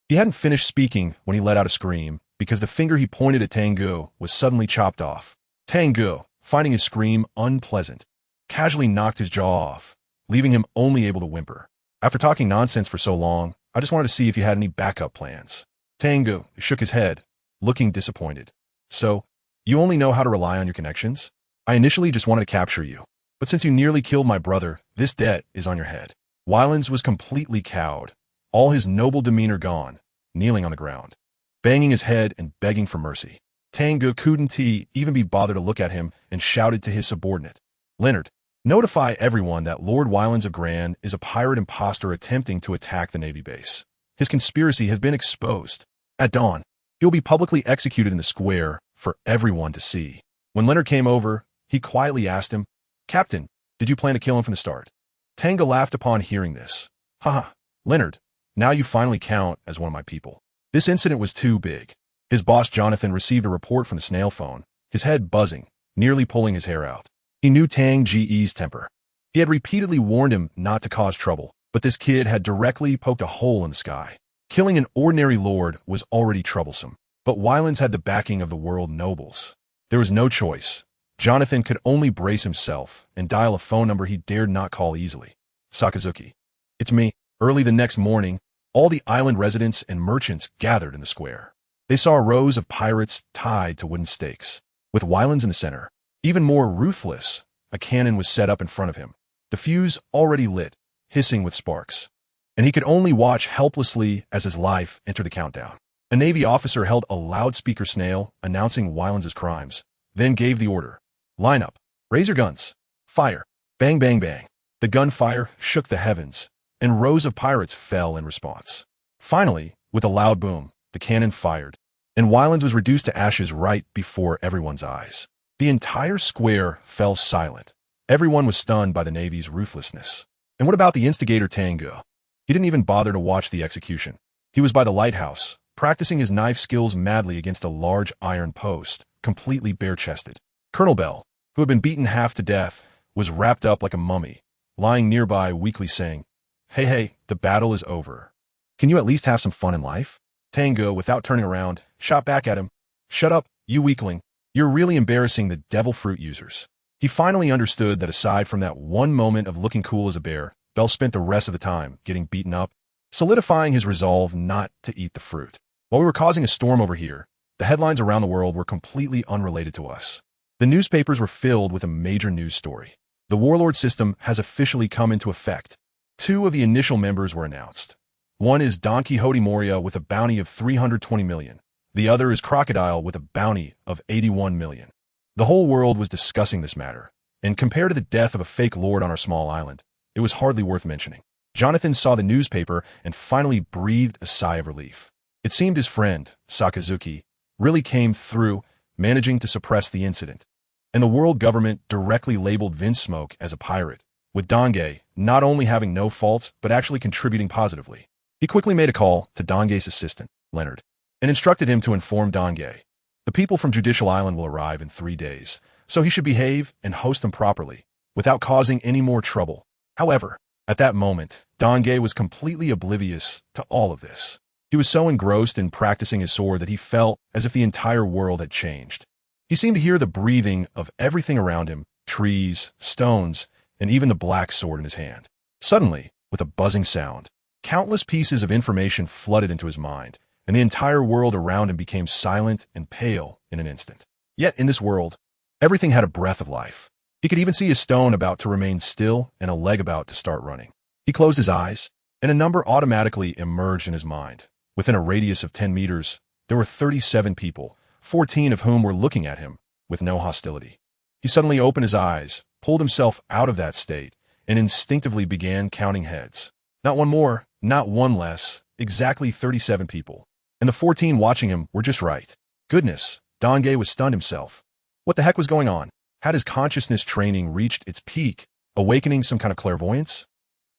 He hadn't finished speaking when he let out a scream, because the finger he pointed at Tang Ge was suddenly chopped off. Tang Ge, finding his scream unpleasant, casually knocked his jaw off, leaving him only able to whimper. After talking nonsense for so long, I just wanted to see if you had any backup plans. Tang Ge shook his head, looking disappointed. So, you only know how to rely on your connections? I initially just wanted to capture you, but since you nearly killed my brother, this debt is on your head. Wylands was completely cowed, all his noble demeanor gone, kneeling on the ground, banging his head and begging for mercy. Tang Ge couldn't even be bothered to look at him and shouted to his subordinate, Leonard, notify everyone that Lord Wylands of Gran is a pirate imposter attempting to attack the Navy base. His conspiracy has been exposed. At dawn, he will be publicly executed in the square for everyone to see. When Leonard came over, he quietly asked him, Captain, did you plan to kill him from the start? Tang Ge laughed upon hearing this. Haha, Leonard, now you finally count as one of my people. This incident was too big. His boss Jonathan received a report from the snail phone, his head buzzing, nearly pulling his hair out. He knew Tang Ge's temper. He had repeatedly warned him not to cause trouble, but this kid had directly poked a hole in the sky. Killing an ordinary lord was already troublesome, but Wylands had the backing of the world nobles. There was no choice. Jonathan could only brace himself and dial a phone number he dared not call easily. Sakazuki. It's me. Early the next morning, all the island residents and merchants gathered in the square. They saw rows of pirates tied to wooden stakes, with Wylands in the center. Even more ruthless, a cannon was set up in front of him, the fuse already lit, hissing with sparks. And he could only watch helplessly as his life entered the countdown. A Navy officer held a loudspeaker snail announcing Wylands' crimes, then gave the order. Line up. Raise your guns. Fire. Bang, bang, bang. The gunfire shook the heavens, and rows of pirates fell in response. Finally, with a loud boom, the cannon fired, and Wylands was reduced to ashes right before everyone's eyes. The entire square fell silent. Everyone was stunned by the Navy's ruthlessness. And what about the instigator Tang Ge? He didn't even bother to watch the execution. He was by the lighthouse, practicing his knife skills madly against a large iron post, completely bare-chested. Colonel Bell, who had been beaten half to death, was wrapped up like a mummy, lying nearby weakly saying, Hey, the battle is over. Can you at least have some fun in life? Tang Ge, without turning around, shot back at him. Shut up, you weakling. You're really embarrassing the devil fruit users. He finally understood that aside from that one moment of looking cool as a bear, Bell spent the rest of the time getting beaten up, solidifying his resolve not to eat the fruit. While we were causing a storm over here, the headlines around the world were completely unrelated to us. The newspapers were filled with a major news story. The warlord system has officially come into effect. 2 of the initial members were announced. One is Don Quixote Moria with a bounty of 320 million. The other is Crocodile with a bounty of 81 million. The whole world was discussing this matter, and compared to the death of a fake lord on our small island, it was hardly worth mentioning. Jonathan saw the newspaper and finally breathed a sigh of relief. It seemed his friend, Sakazuki, really came through, managing to suppress the incident. And the world government directly labeled Vinsmoke as a pirate, with Tang Ge not only having no faults, but actually contributing positively. He quickly made a call to Tang Ge's assistant, Leonard, and instructed him to inform Tang Ge. The people from Judicial Island will arrive in 3 days, so he should behave and host them properly, without causing any more trouble. However, at that moment, Tang Ge was completely oblivious to all of this. He was so engrossed in practicing his sword that he felt as if the entire world had changed. He seemed to hear the breathing of everything around him, trees, stones, and even the black sword in his hand. Suddenly, with a buzzing sound, countless pieces of information flooded into his mind, and the entire world around him became silent and pale in an instant. Yet in this world, everything had a breath of life. He could even see a stone about to remain still and a leg about to start running. He closed his eyes, and a number automatically emerged in his mind. Within a radius of 10 meters, there were 37 people, 14 of whom were looking at him with no hostility. He suddenly opened his eyes, pulled himself out of that state, and instinctively began counting heads. Not one more, not one less, exactly 37 people. And the 14 watching him were just right. Goodness, Tang Ge was stunned himself. What the heck was going on? Had his consciousness training reached its peak, awakening some kind of clairvoyance?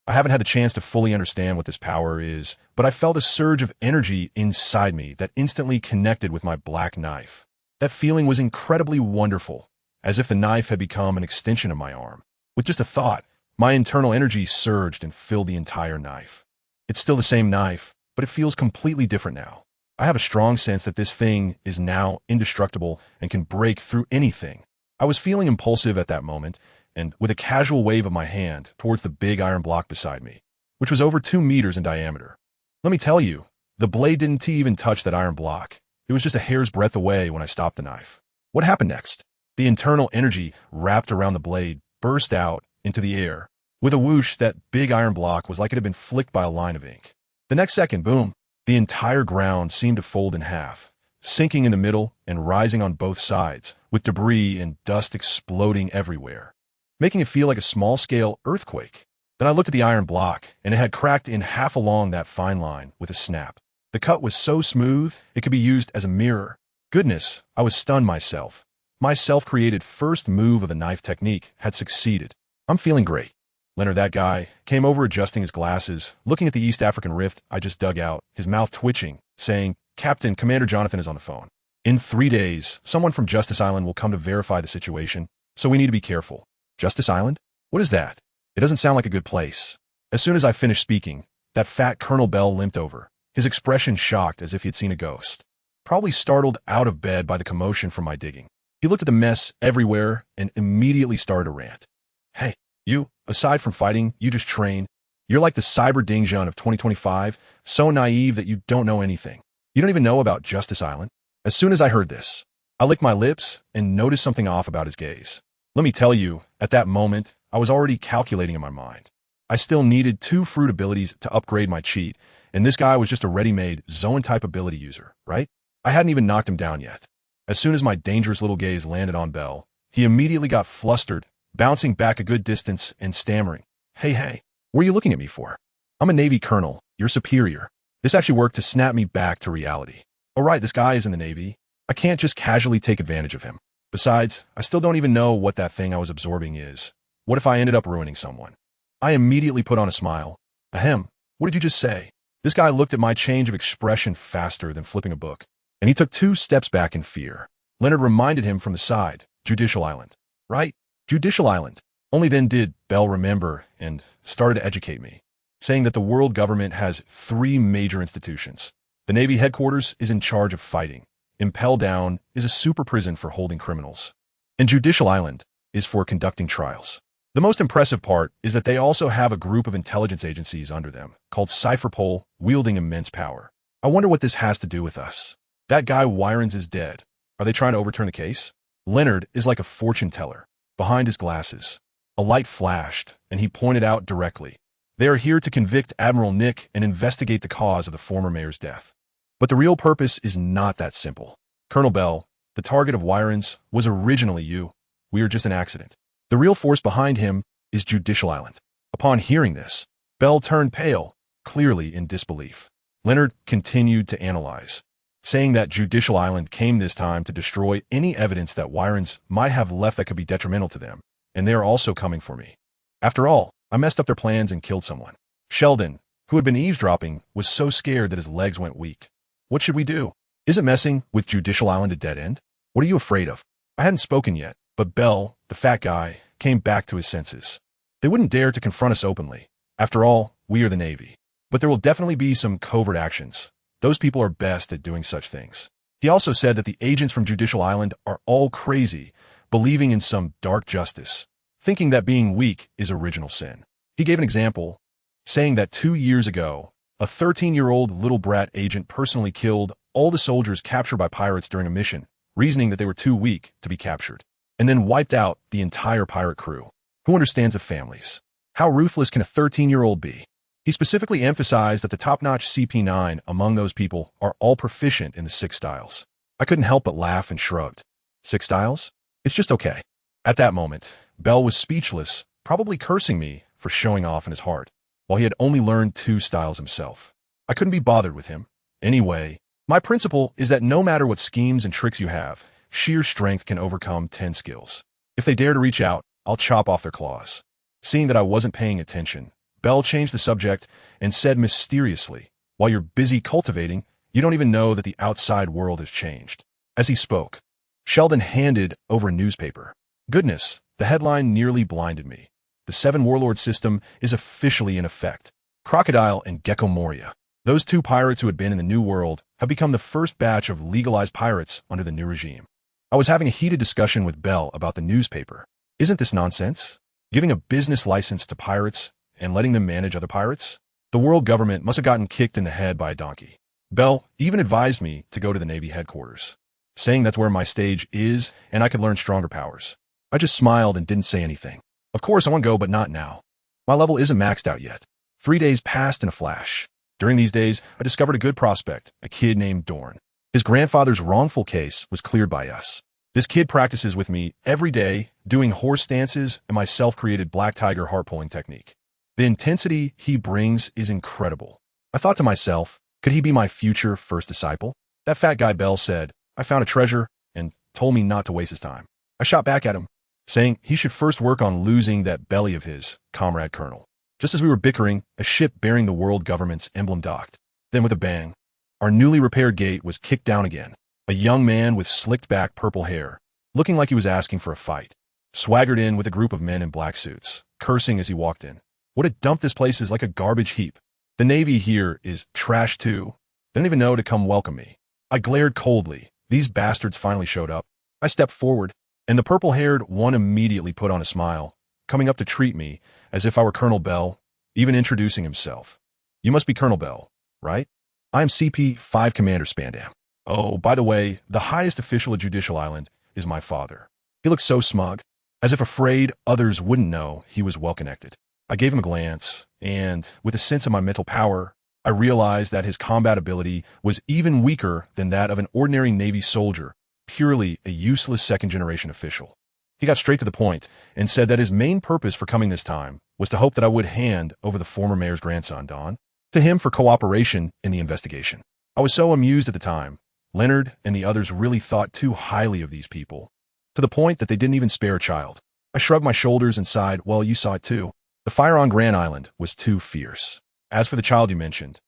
I haven't had the chance to fully understand what this power is, but I felt a surge of energy inside me that instantly connected with my black knife. That feeling was incredibly wonderful, as if the knife had become an extension of my arm. With just a thought, my internal energy surged and filled the entire knife. It's still the same knife, but it feels completely different now. I have a strong sense that this thing is now indestructible and can break through anything. I was feeling impulsive at that moment, and with a casual wave of my hand towards the big iron block beside me, which was over 2 meters in diameter. Let me tell you, the blade didn't even touch that iron block. It was just a hair's breadth away when I stopped the knife. What happened next? The internal energy wrapped around the blade burst out into the air. With a whoosh, that big iron block was like it had been flicked by a line of ink. The next second, boom, the entire ground seemed to fold in half, sinking in the middle and rising on both sides, with debris and dust exploding everywhere, making it feel like a small-scale earthquake. Then I looked at the iron block, and it had cracked in half along that fine line with a snap. The cut was so smooth, it could be used as a mirror. Goodness, I was stunned myself. My self-created first move of the knife technique had succeeded. I'm feeling great. Leonard, that guy, came over adjusting his glasses, looking at the East African rift I just dug out, his mouth twitching, saying, "Captain, Commander Jonathan is on the phone. In 3 days, someone from Justice Island will come to verify the situation, so we need to be careful." Justice Island? What is that? It doesn't sound like a good place. As soon as I finished speaking, that fat Colonel Bell limped over, his expression shocked as if he had seen a ghost. Probably startled out of bed by the commotion from my digging. He looked at the mess everywhere and immediately started a rant. "Hey, you, aside from fighting, you just train. You're like the cyber Dingjun of 2025, so naive that you don't know anything. You don't even know about Justice Island." As soon as I heard this, I licked my lips and noticed something off about his gaze. Let me tell you, at that moment, I was already calculating in my mind. I still needed 2 fruit abilities to upgrade my cheat, and this guy was just a ready-made zone-type ability user, right? I hadn't even knocked him down yet. As soon as my dangerous little gaze landed on Bell, he immediately got flustered, bouncing back a good distance and stammering, Hey, what are you looking at me for? I'm a Navy colonel, your superior." This actually worked to snap me back to reality. Oh right, this guy is in the Navy. I can't just casually take advantage of him. Besides, I still don't even know what that thing I was absorbing is. What if I ended up ruining someone? I immediately put on a smile. Ahem, what did you just say? This guy looked at my change of expression faster than flipping a book, and he took 2 steps back in fear. Leonard reminded him from the side, Judicial Island. Right? Judicial Island. Only then did Bell remember and started to educate me, saying that the world government has 3 major institutions. The Navy headquarters is in charge of fighting. Impel Down is a super prison for holding criminals. And Judicial Island is for conducting trials. The most impressive part is that they also have a group of intelligence agencies under them, called Cypherpol, wielding immense power. I wonder what this has to do with us. That guy Wyrens is dead. Are they trying to overturn the case? Leonard is like a fortune teller. Behind his glasses, a light flashed, and he pointed out directly. They are here to convict Admiral Nick and investigate the cause of the former mayor's death. But the real purpose is not that simple. Colonel Bell, the target of Wyrens, was originally you. We are just an accident. The real force behind him is Judicial Island. Upon hearing this, Bell turned pale, clearly in disbelief. Leonard continued to analyze, saying that Judicial Island came this time to destroy any evidence that Wyrens might have left that could be detrimental to them, and they are also coming for me. After all, I messed up their plans and killed someone. Sheldon, who had been eavesdropping, was so scared that his legs went weak. What should we do? Isn't messing with Judicial Island a dead end? What are you afraid of? I hadn't spoken yet, but Bell, the fat guy, came back to his senses. They wouldn't dare to confront us openly. After all, we are the Navy. But there will definitely be some covert actions. Those people are best at doing such things. He also said that the agents from Judicial Island are all crazy, believing in some dark justice, thinking that being weak is original sin. He gave an example, saying that 2 years ago, a 13-year-old little brat agent personally killed all the soldiers captured by pirates during a mission, reasoning that they were too weak to be captured, and then wiped out the entire pirate crew. Who understands of families? How ruthless can a 13-year-old be? He specifically emphasized that the top-notch CP9 among those people are all proficient in the 6 styles. I couldn't help but laugh and shrugged. 6 styles? It's just okay. At that moment, Bell was speechless, probably cursing me for showing off in his heart, while he had only learned 2 styles himself. I couldn't be bothered with him. Anyway, my principle is that no matter what schemes and tricks you have, sheer strength can overcome 10 skills. If they dare to reach out, I'll chop off their claws. Seeing that I wasn't paying attention, Bell changed the subject and said mysteriously, "While you're busy cultivating, you don't even know that the outside world has changed." As he spoke, Sheldon handed over a newspaper. Goodness, the headline nearly blinded me. The 7 Warlord system is officially in effect. Crocodile and Gecko Moria. Those 2 pirates who had been in the New World have become the first batch of legalized pirates under the new regime. I was having a heated discussion with Bell about the newspaper. Isn't this nonsense? Giving a business license to pirates and letting them manage other pirates? The world government must have gotten kicked in the head by a donkey. Bell even advised me to go to the Navy headquarters, saying that's where my stage is and I could learn stronger powers. I just smiled and didn't say anything. Of course I want to go, but not now. My level isn't maxed out yet. 3 days passed in a flash. During these days, I discovered a good prospect, a kid named Dorn. His grandfather's wrongful case was cleared by us. This kid practices with me every day, doing horse stances and my self-created black tiger heart-pulling technique. The intensity he brings is incredible. I thought to myself, could he be my future first disciple? That fat guy Bell said, I found a treasure, and told me not to waste his time. I shot back at him, saying he should first work on losing that belly of his, Comrade Colonel. Just as we were bickering, a ship bearing the world government's emblem docked. Then with a bang, our newly repaired gate was kicked down again. A young man with slicked back purple hair, looking like he was asking for a fight, swaggered in with a group of men in black suits, cursing as he walked in. What a dump this place is, like a garbage heap. The Navy here is trash too. They don't even know to come welcome me. I glared coldly. These bastards finally showed up. I stepped forward, and the purple-haired one immediately put on a smile, coming up to treat me as if I were Colonel Bell, even introducing himself. You must be Colonel Bell, right? I am CP5 Commander Spandam. Oh, by the way, the highest official at Judicial Island is my father. He looked so smug, as if afraid others wouldn't know he was well-connected. I gave him a glance, and with a sense of my mental power, I realized that his combat ability was even weaker than that of an ordinary Navy soldier, purely a useless second-generation official. He got straight to the point and said that his main purpose for coming this time was to hope that I would hand over the former mayor's grandson, Don, to him for cooperation in the investigation. I was so amused at the time. Leonard and the others really thought too highly of these people, to the point that they didn't even spare a child. I shrugged my shoulders and sighed, well, you saw it too. The fire on Grand Island was too fierce. As for the child you mentioned,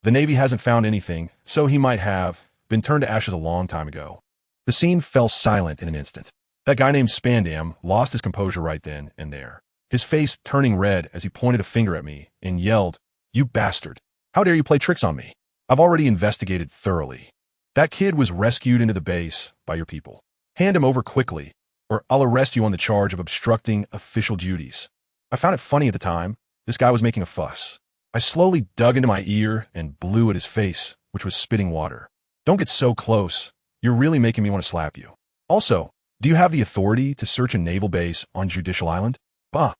the Navy hasn't found anything, so he might have been turned to ashes a long time ago. The scene fell silent in an instant. That guy named Spandam lost his composure right then and there, his face turning red as he pointed a finger at me and yelled, "You bastard! How dare you play tricks on me? I've already investigated thoroughly. That kid was rescued into the base by your people. Hand him over quickly, or I'll arrest you on the charge of obstructing official duties." I found it funny at the time. This guy was making a fuss. I slowly dug into my ear and blew at his face, which was spitting water. "Don't get so close. You're really making me want to slap you. Also, do you have the authority to search a naval base on Judicial Island?" Bah.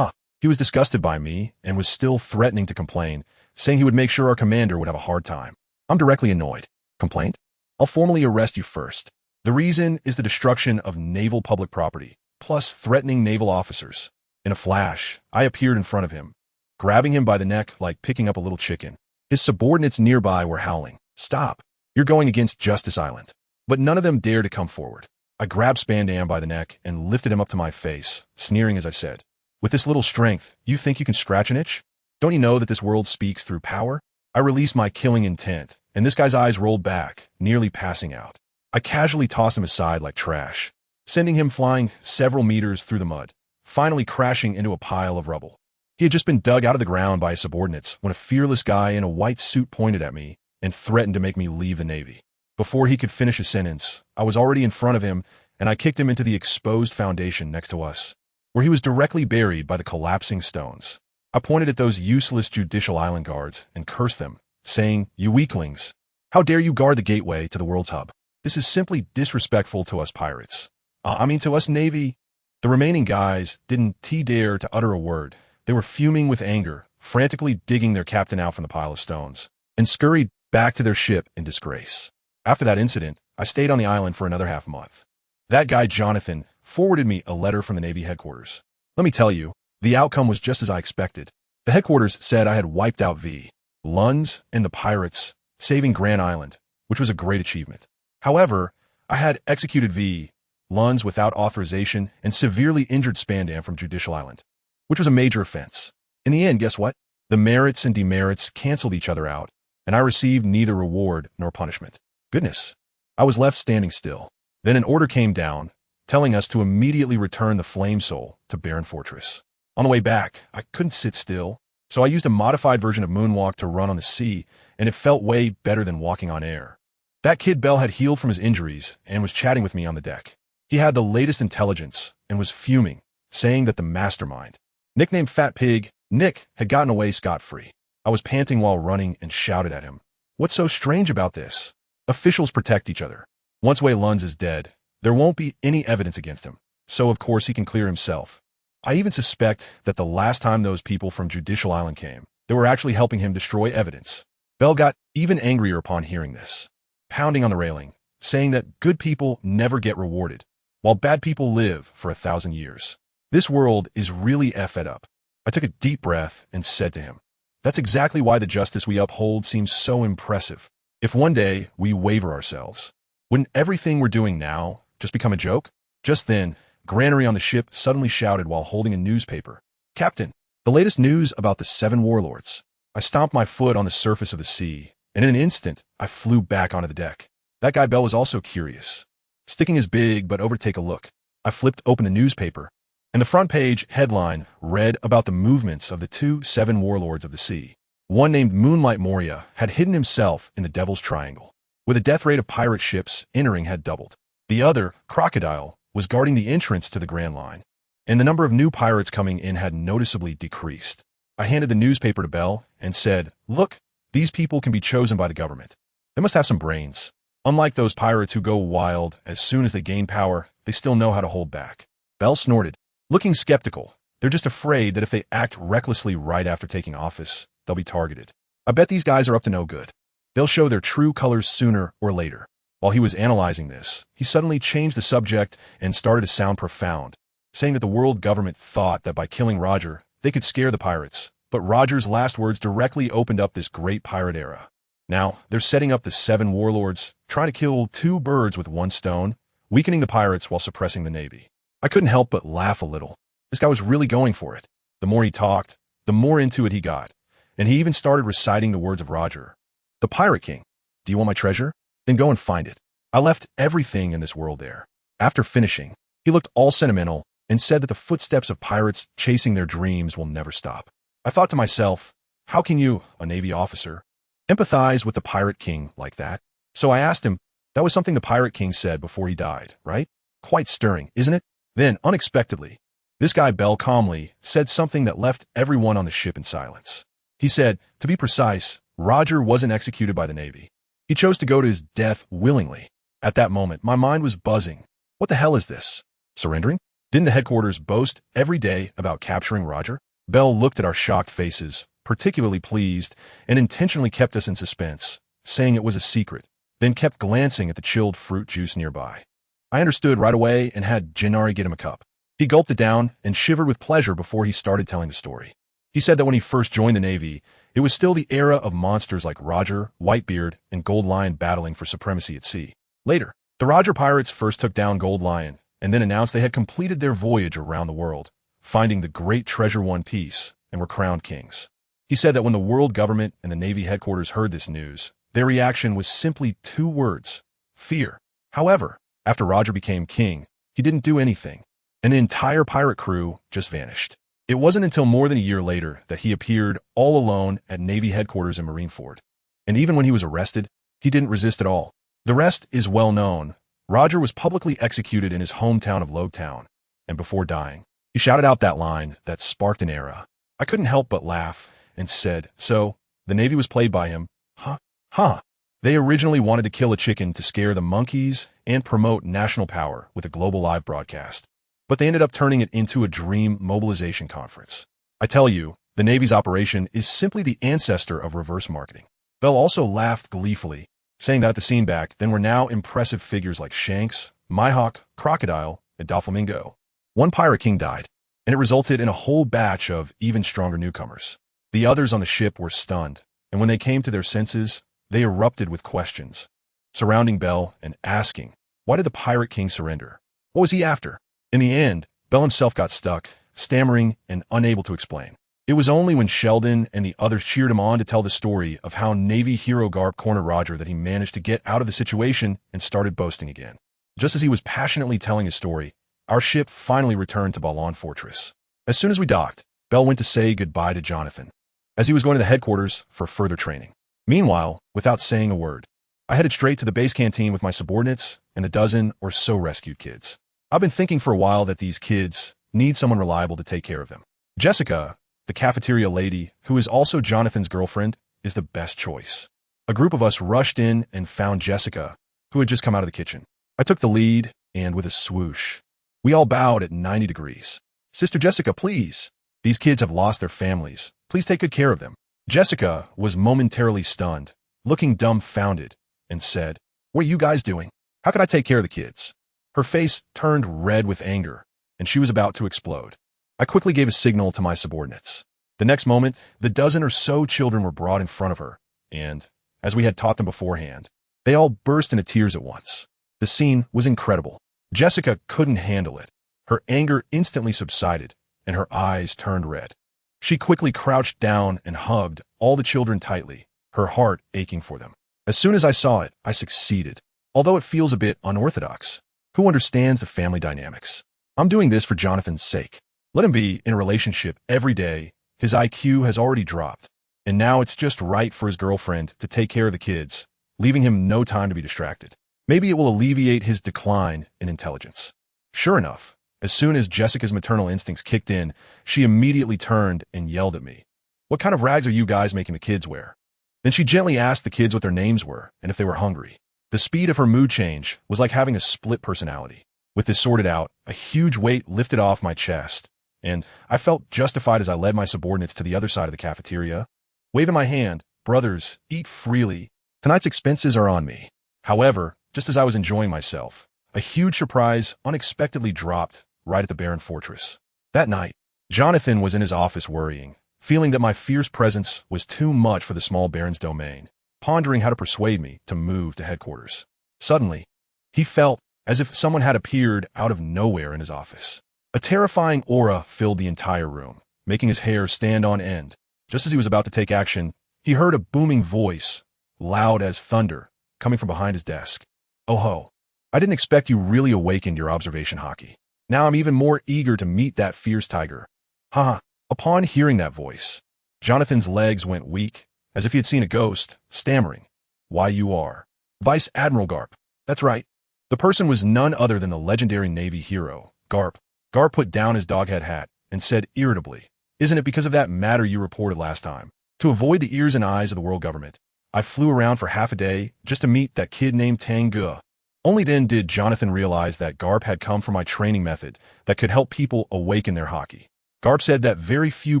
He was disgusted by me and was still threatening to complain, saying he would make sure our commander would have a hard time. I'm directly annoyed. Complaint? I'll formally arrest you first. The reason is the destruction of naval public property, plus threatening naval officers. In a flash, I appeared in front of him, grabbing him by the neck like picking up a little chicken. His subordinates nearby were howling, "Stop! You're going against Justice Island." But none of them dared to come forward. I grabbed Spandam by the neck and lifted him up to my face, sneering as I said, "With this little strength, you think you can scratch an itch? Don't you know that this world speaks through power?" I released my killing intent, and this guy's eyes rolled back, nearly passing out. I casually tossed him aside like trash, sending him flying several meters through the mud, finally crashing into a pile of rubble. He had just been dug out of the ground by his subordinates when a fearless guy in a white suit pointed at me and threatened to make me leave the Navy. Before he could finish his sentence, I was already in front of him, and I kicked him into the exposed foundation next to us, where he was directly buried by the collapsing stones. I pointed at those useless Judicial Island guards and cursed them, saying, "You weaklings! How dare you guard the gateway to the world's hub? This is simply disrespectful to us pirates. To us Navy." The remaining guys didn't dare to utter a word. They were fuming with anger, frantically digging their captain out from the pile of stones, and scurried back to their ship in disgrace. After that incident, I stayed on the island for another half-month. That guy Jonathan forwarded me a letter from the Navy headquarters. Let me tell you, the outcome was just as I expected. The headquarters said I had wiped out V. Lunds and the pirates, saving Grand Island, which was a great achievement. However, I had executed V. Lunds without authorization and severely injured Spandam from Judicial Island, which was a major offense. In the end, guess what? The merits and demerits canceled each other out, and I received neither reward nor punishment. Goodness. I was left standing still. Then an order came down, telling us to immediately return the Flame Soul to Barren Fortress. On the way back, I couldn't sit still, so I used a modified version of Moonwalk to run on the sea, and it felt way better than walking on air. That kid Bell had healed from his injuries and was chatting with me on the deck. He had the latest intelligence and was fuming, saying that the mastermind, nicknamed Fat Pig, Nick, had gotten away scot-free. I was panting while running and shouted at him, "What's so strange about this? Officials protect each other. Once Wei Lunds is dead, there won't be any evidence against him, so of course he can clear himself. I even suspect that the last time those people from Judicial Island came, they were actually helping him destroy evidence." Bell got even angrier upon hearing this, pounding on the railing, saying that good people never get rewarded, while bad people live for 1,000 years. This world is really effed up. I took a deep breath and said to him, "That's exactly why the justice we uphold seems so impressive. If one day we waver ourselves, wouldn't everything we're doing now just become a joke?" Just then, Granary on the ship suddenly shouted while holding a newspaper, "Captain, the latest news about the 7 warlords." I stomped my foot on the surface of the sea, and in an instant, I flew back onto the deck. That guy Bell was also curious. Sticking his big butt over to take a look, I flipped open the newspaper, and the front page headline read about the movements of the 7 warlords of the sea. One named Moonlight Moria had hidden himself in the Devil's Triangle, where the death rate of pirate ships entering had doubled. The other, Crocodile, was guarding the entrance to the Grand Line, and the number of new pirates coming in had noticeably decreased. I handed the newspaper to Bell and said, "Look, these people can be chosen by the government. They must have some brains. Unlike those pirates who go wild as soon as they gain power, they still know how to hold back." Bell snorted, looking skeptical. "They're just afraid that if they act recklessly right after taking office, they'll be targeted. I bet these guys are up to no good. They'll show their true colors sooner or later." While he was analyzing this, he suddenly changed the subject and started to sound profound, saying that the world government thought that by killing Roger, they could scare the pirates, but Roger's last words directly opened up this great pirate era. Now, they're setting up the 7 warlords, trying to kill 2 birds with one stone, weakening the pirates while suppressing the Navy. I couldn't help but laugh a little. This guy was really going for it. The more he talked, the more into it he got, and he even started reciting the words of Roger. "The Pirate King. Do you want my treasure? Then go and find it. I left everything in this world there." After finishing, he looked all sentimental and said that the footsteps of pirates chasing their dreams will never stop. I thought to myself, how can you, a Navy officer, empathize with the Pirate King like that? So I asked him, that was something the Pirate King said before he died, right? Quite stirring, isn't it? Then, unexpectedly, this guy Bell calmly said something that left everyone on the ship in silence. He said, to be precise, Roger wasn't executed by the Navy. He chose to go to his death willingly. At that moment, my mind was buzzing. What the hell is this? Surrendering? Didn't the headquarters boast every day about capturing Roger? Bell looked at our shocked faces, particularly pleased, and intentionally kept us in suspense, saying it was a secret, then kept glancing at the chilled fruit juice nearby. I understood right away and had Gennari get him a cup. He gulped it down and shivered with pleasure before he started telling the story. He said that when he first joined the Navy, it was still the era of monsters like Roger, Whitebeard, and Gold Lion battling for supremacy at sea. Later, the Roger pirates first took down Gold Lion and then announced they had completed their voyage around the world, finding the great treasure One Piece, and were crowned kings. He said that when the world government and the Navy headquarters heard this news, their reaction was simply 2 words: fear. However, after Roger became king, he didn't do anything, and the entire pirate crew just vanished. It wasn't until more than a year later that he appeared all alone at Navy headquarters in Marineford. And even when he was arrested, he didn't resist at all. The rest is well known. Roger was publicly executed in his hometown of Logtown, and before dying, he shouted out that line that sparked an era. I couldn't help but laugh and said, so, the Navy was played by him, huh? Huh. They originally wanted to kill a chicken to scare the monkeys and promote national power with a global live broadcast, but they ended up turning it into a dream mobilization conference. I tell you, The Navy's operation is simply the ancestor of reverse marketing. Bell also laughed gleefully, saying that at the scene back then were now impressive figures like Shanks, Mihawk, Crocodile, and Doflamingo. One pirate king died, and it resulted in a whole batch of even stronger newcomers. The others on the ship were stunned, and when they came to their senses, they erupted with questions, surrounding Bell and asking, why did the pirate king surrender? What was he after? In the end, Bell himself got stuck, stammering and unable to explain. It was only when Sheldon and the others cheered him on to tell the story of how Navy hero Garp cornered Roger that he managed to get out of the situation and started boasting again. Just as he was passionately telling his story, our ship finally returned to Balon Fortress. As soon as we docked, Bell went to say goodbye to Jonathan, as he was going to the headquarters for further training. Meanwhile, without saying a word, I headed straight to the base canteen with my subordinates and the dozen or so rescued kids. I've been thinking for a while that these kids need someone reliable to take care of them. Jessica, the cafeteria lady, who is also Jonathan's girlfriend, is the best choice. A group of us rushed in and found Jessica, who had just come out of the kitchen. I took the lead, and with a swoosh, we all bowed at 90 degrees. Sister Jessica, please. These kids have lost their families. Please take good care of them. Jessica was momentarily stunned, looking dumbfounded, and said, what are you guys doing? How can I take care of the kids? Her face turned red with anger, and she was about to explode. I quickly gave a signal to my subordinates. The next moment, the dozen or so children were brought in front of her, and, as we had taught them beforehand, they all burst into tears at once. The scene was incredible. Jessica couldn't handle it. Her anger instantly subsided, and her eyes turned red. She quickly crouched down and hugged all the children tightly, her heart aching for them. As soon as I saw it, I succeeded, although it feels a bit unorthodox. Who understands the family dynamics? I'm doing this for Jonathan's sake. Let him be in a relationship every day. His IQ has already dropped, and now it's just right for his girlfriend to take care of the kids, leaving him no time to be distracted. Maybe it will alleviate his decline in intelligence. Sure enough, as soon as Jessica's maternal instincts kicked in, she immediately turned and yelled at me. What kind of rags are you guys making the kids wear? Then she gently asked the kids what their names were and if they were hungry. The speed of her mood change was like having a split personality. With this sorted out, a huge weight lifted off my chest, and I felt justified as I led my subordinates to the other side of the cafeteria. Waving my hand, brothers, eat freely. Tonight's expenses are on me. However, just as I was enjoying myself, a huge surprise unexpectedly dropped right at the barren fortress. That night, Jonathan was in his office worrying, feeling that my fierce presence was too much for the small baron's domain, pondering how to persuade me to move to headquarters. Suddenly, he felt as if someone had appeared out of nowhere in his office. A terrifying aura filled the entire room, making his hair stand on end. Just as he was about to take action, he heard a booming voice, loud as thunder, coming from behind his desk. Oh ho, I didn't expect you really awakened your observation hockey. Now I'm even more eager to meet that fierce tiger. Haha. Upon hearing that voice, Jonathan's legs went weak, as if he had seen a ghost, stammering. Why you are. Vice Admiral Garp. That's right. The person was none other than the legendary Navy hero, Garp. Garp put down his doghead hat and said irritably, isn't it because of that matter you reported last time? To avoid the ears and eyes of the world government, I flew around for half a day just to meet that kid named Tang Ge. Only then did Jonathan realize that Garp had come from my training method that could help people awaken their hockey. Garp said that very few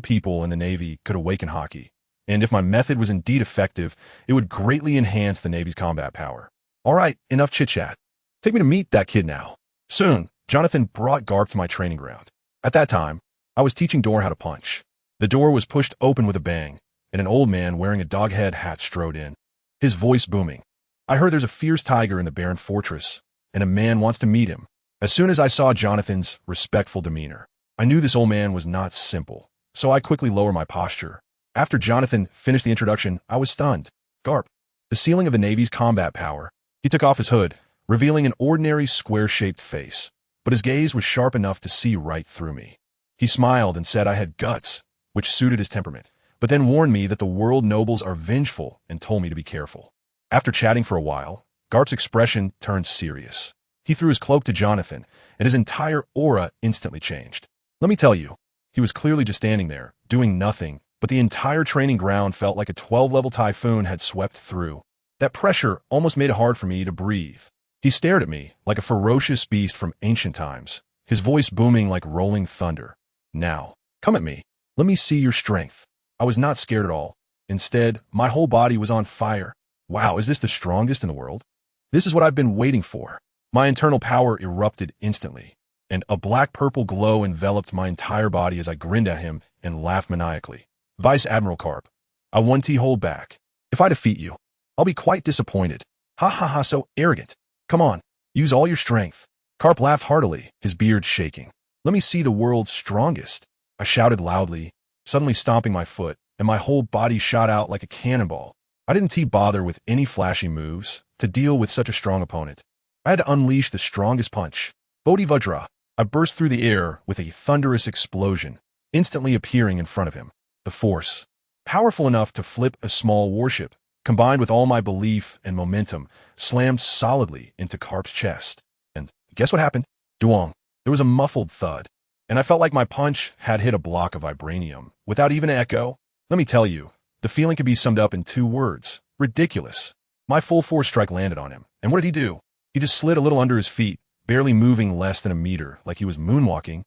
people in the Navy could awaken hockey, and if my method was indeed effective, it would greatly enhance the Navy's combat power. All right, enough chit-chat. Take me to meet that kid now. Soon, Jonathan brought Garp to my training ground. At that time, I was teaching Door how to punch. The door was pushed open with a bang, and an old man wearing a doghead hat strode in, his voice booming. I heard there's a fierce tiger in the barren fortress, and a man wants to meet him. As soon as I saw Jonathan's respectful demeanor, I knew this old man was not simple, so I quickly lowered my posture. After Jonathan finished the introduction, I was stunned. Garp, the ceiling of the Navy's combat power. He took off his hood, revealing an ordinary square-shaped face, but his gaze was sharp enough to see right through me. He smiled and said I had guts, which suited his temperament, but then warned me that the world nobles are vengeful and told me to be careful. After chatting for a while, Garp's expression turned serious. He threw his cloak to Jonathan, and his entire aura instantly changed. Let me tell you, he was clearly just standing there, doing nothing, but the entire training ground felt like a 12-level typhoon had swept through. That pressure almost made it hard for me to breathe. He stared at me like a ferocious beast from ancient times, his voice booming like rolling thunder. Now, come at me. Let me see your strength. I was not scared at all. Instead, my whole body was on fire. Wow, is this the strongest in the world? This is what I've been waiting for. My internal power erupted instantly, and a black-purple glow enveloped my entire body as I grinned at him and laughed maniacally. Vice Admiral Carp, I one T hold back. If I defeat you, I'll be quite disappointed. Ha ha ha, so arrogant. Come on, use all your strength. Carp laughed heartily, his beard shaking. Let me see the world's strongest. I shouted loudly, suddenly stomping my foot, and my whole body shot out like a cannonball. I didn't bother with any flashy moves to deal with such a strong opponent. I had to unleash the strongest punch. Bodhivajra. I burst through the air with a thunderous explosion, instantly appearing in front of him. The force, powerful enough to flip a small warship, combined with all my belief and momentum, slammed solidly into Carp's chest. And guess what happened? Duong. There was a muffled thud, and I felt like my punch had hit a block of vibranium, without even an echo. Let me tell you, the feeling could be summed up in 2 words. Ridiculous. My full force strike landed on him, and what did he do? He just slid a little under his feet, barely moving less than a meter, like he was moonwalking,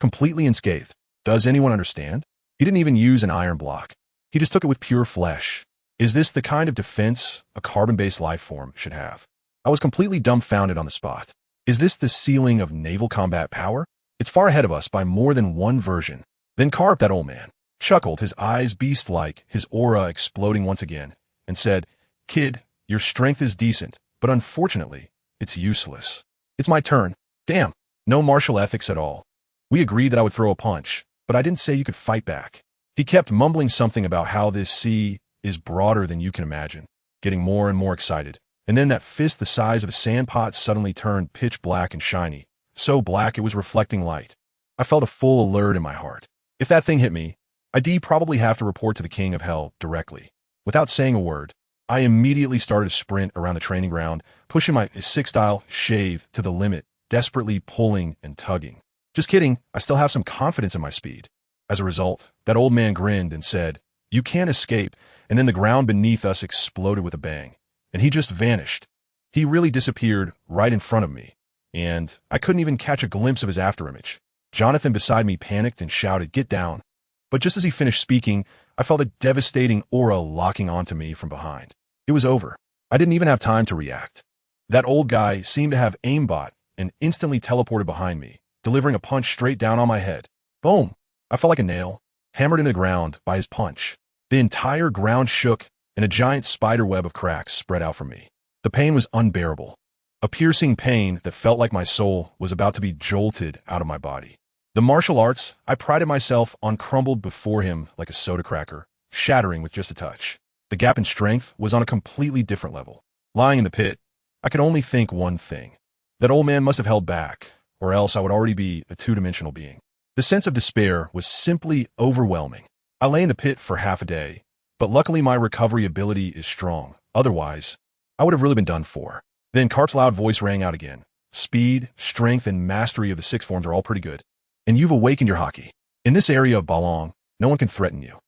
completely unscathed. Does anyone understand? He didn't even use an iron block. He just took it with pure flesh. Is this the kind of defense a carbon-based life form should have? I was completely dumbfounded on the spot. Is this the ceiling of naval combat power? It's far ahead of us by more than one version. Then Carp, that old man, chuckled, his eyes beast-like, his aura exploding once again, and said, "Kid, your strength is decent, but unfortunately, it's useless. It's my turn. Damn, no martial ethics at all. We agreed that I would throw a punch, but I didn't say you could fight back." He kept mumbling something about how this sea is broader than you can imagine, getting more and more excited. And then that fist the size of a sandpot suddenly turned pitch black and shiny, so black it was reflecting light. I felt a full alert in my heart. If that thing hit me, I'd probably have to report to the King of Hell directly. Without saying a word, I immediately started to sprint around the training ground, pushing my six-style shave to the limit, desperately pulling and tugging. Just kidding, I still have some confidence in my speed. As a result, that old man grinned and said, "You can't escape," and then the ground beneath us exploded with a bang, and he just vanished. He really disappeared right in front of me, and I couldn't even catch a glimpse of his afterimage. Jonathan beside me panicked and shouted, "Get down." But just as he finished speaking, I felt a devastating aura locking onto me from behind. It was over. I didn't even have time to react. That old guy seemed to have aimbot and instantly teleported behind me, delivering a punch straight down on my head. Boom! I felt like a nail, hammered into the ground by his punch. The entire ground shook, and a giant spider web of cracks spread out from me. The pain was unbearable. A piercing pain that felt like my soul was about to be jolted out of my body. The martial arts I prided myself on crumbled before him like a soda cracker, shattering with just a touch. The gap in strength was on a completely different level. Lying in the pit, I could only think one thing. That old man must have held back, or else I would already be a two-dimensional being. The sense of despair was simply overwhelming. I lay in the pit for half a day, but luckily my recovery ability is strong. Otherwise, I would have really been done for. Then Carp's loud voice rang out again. Speed, strength, and mastery of the 6 forms are all pretty good. And you've awakened your hockey. In this area of Balong, no one can threaten you.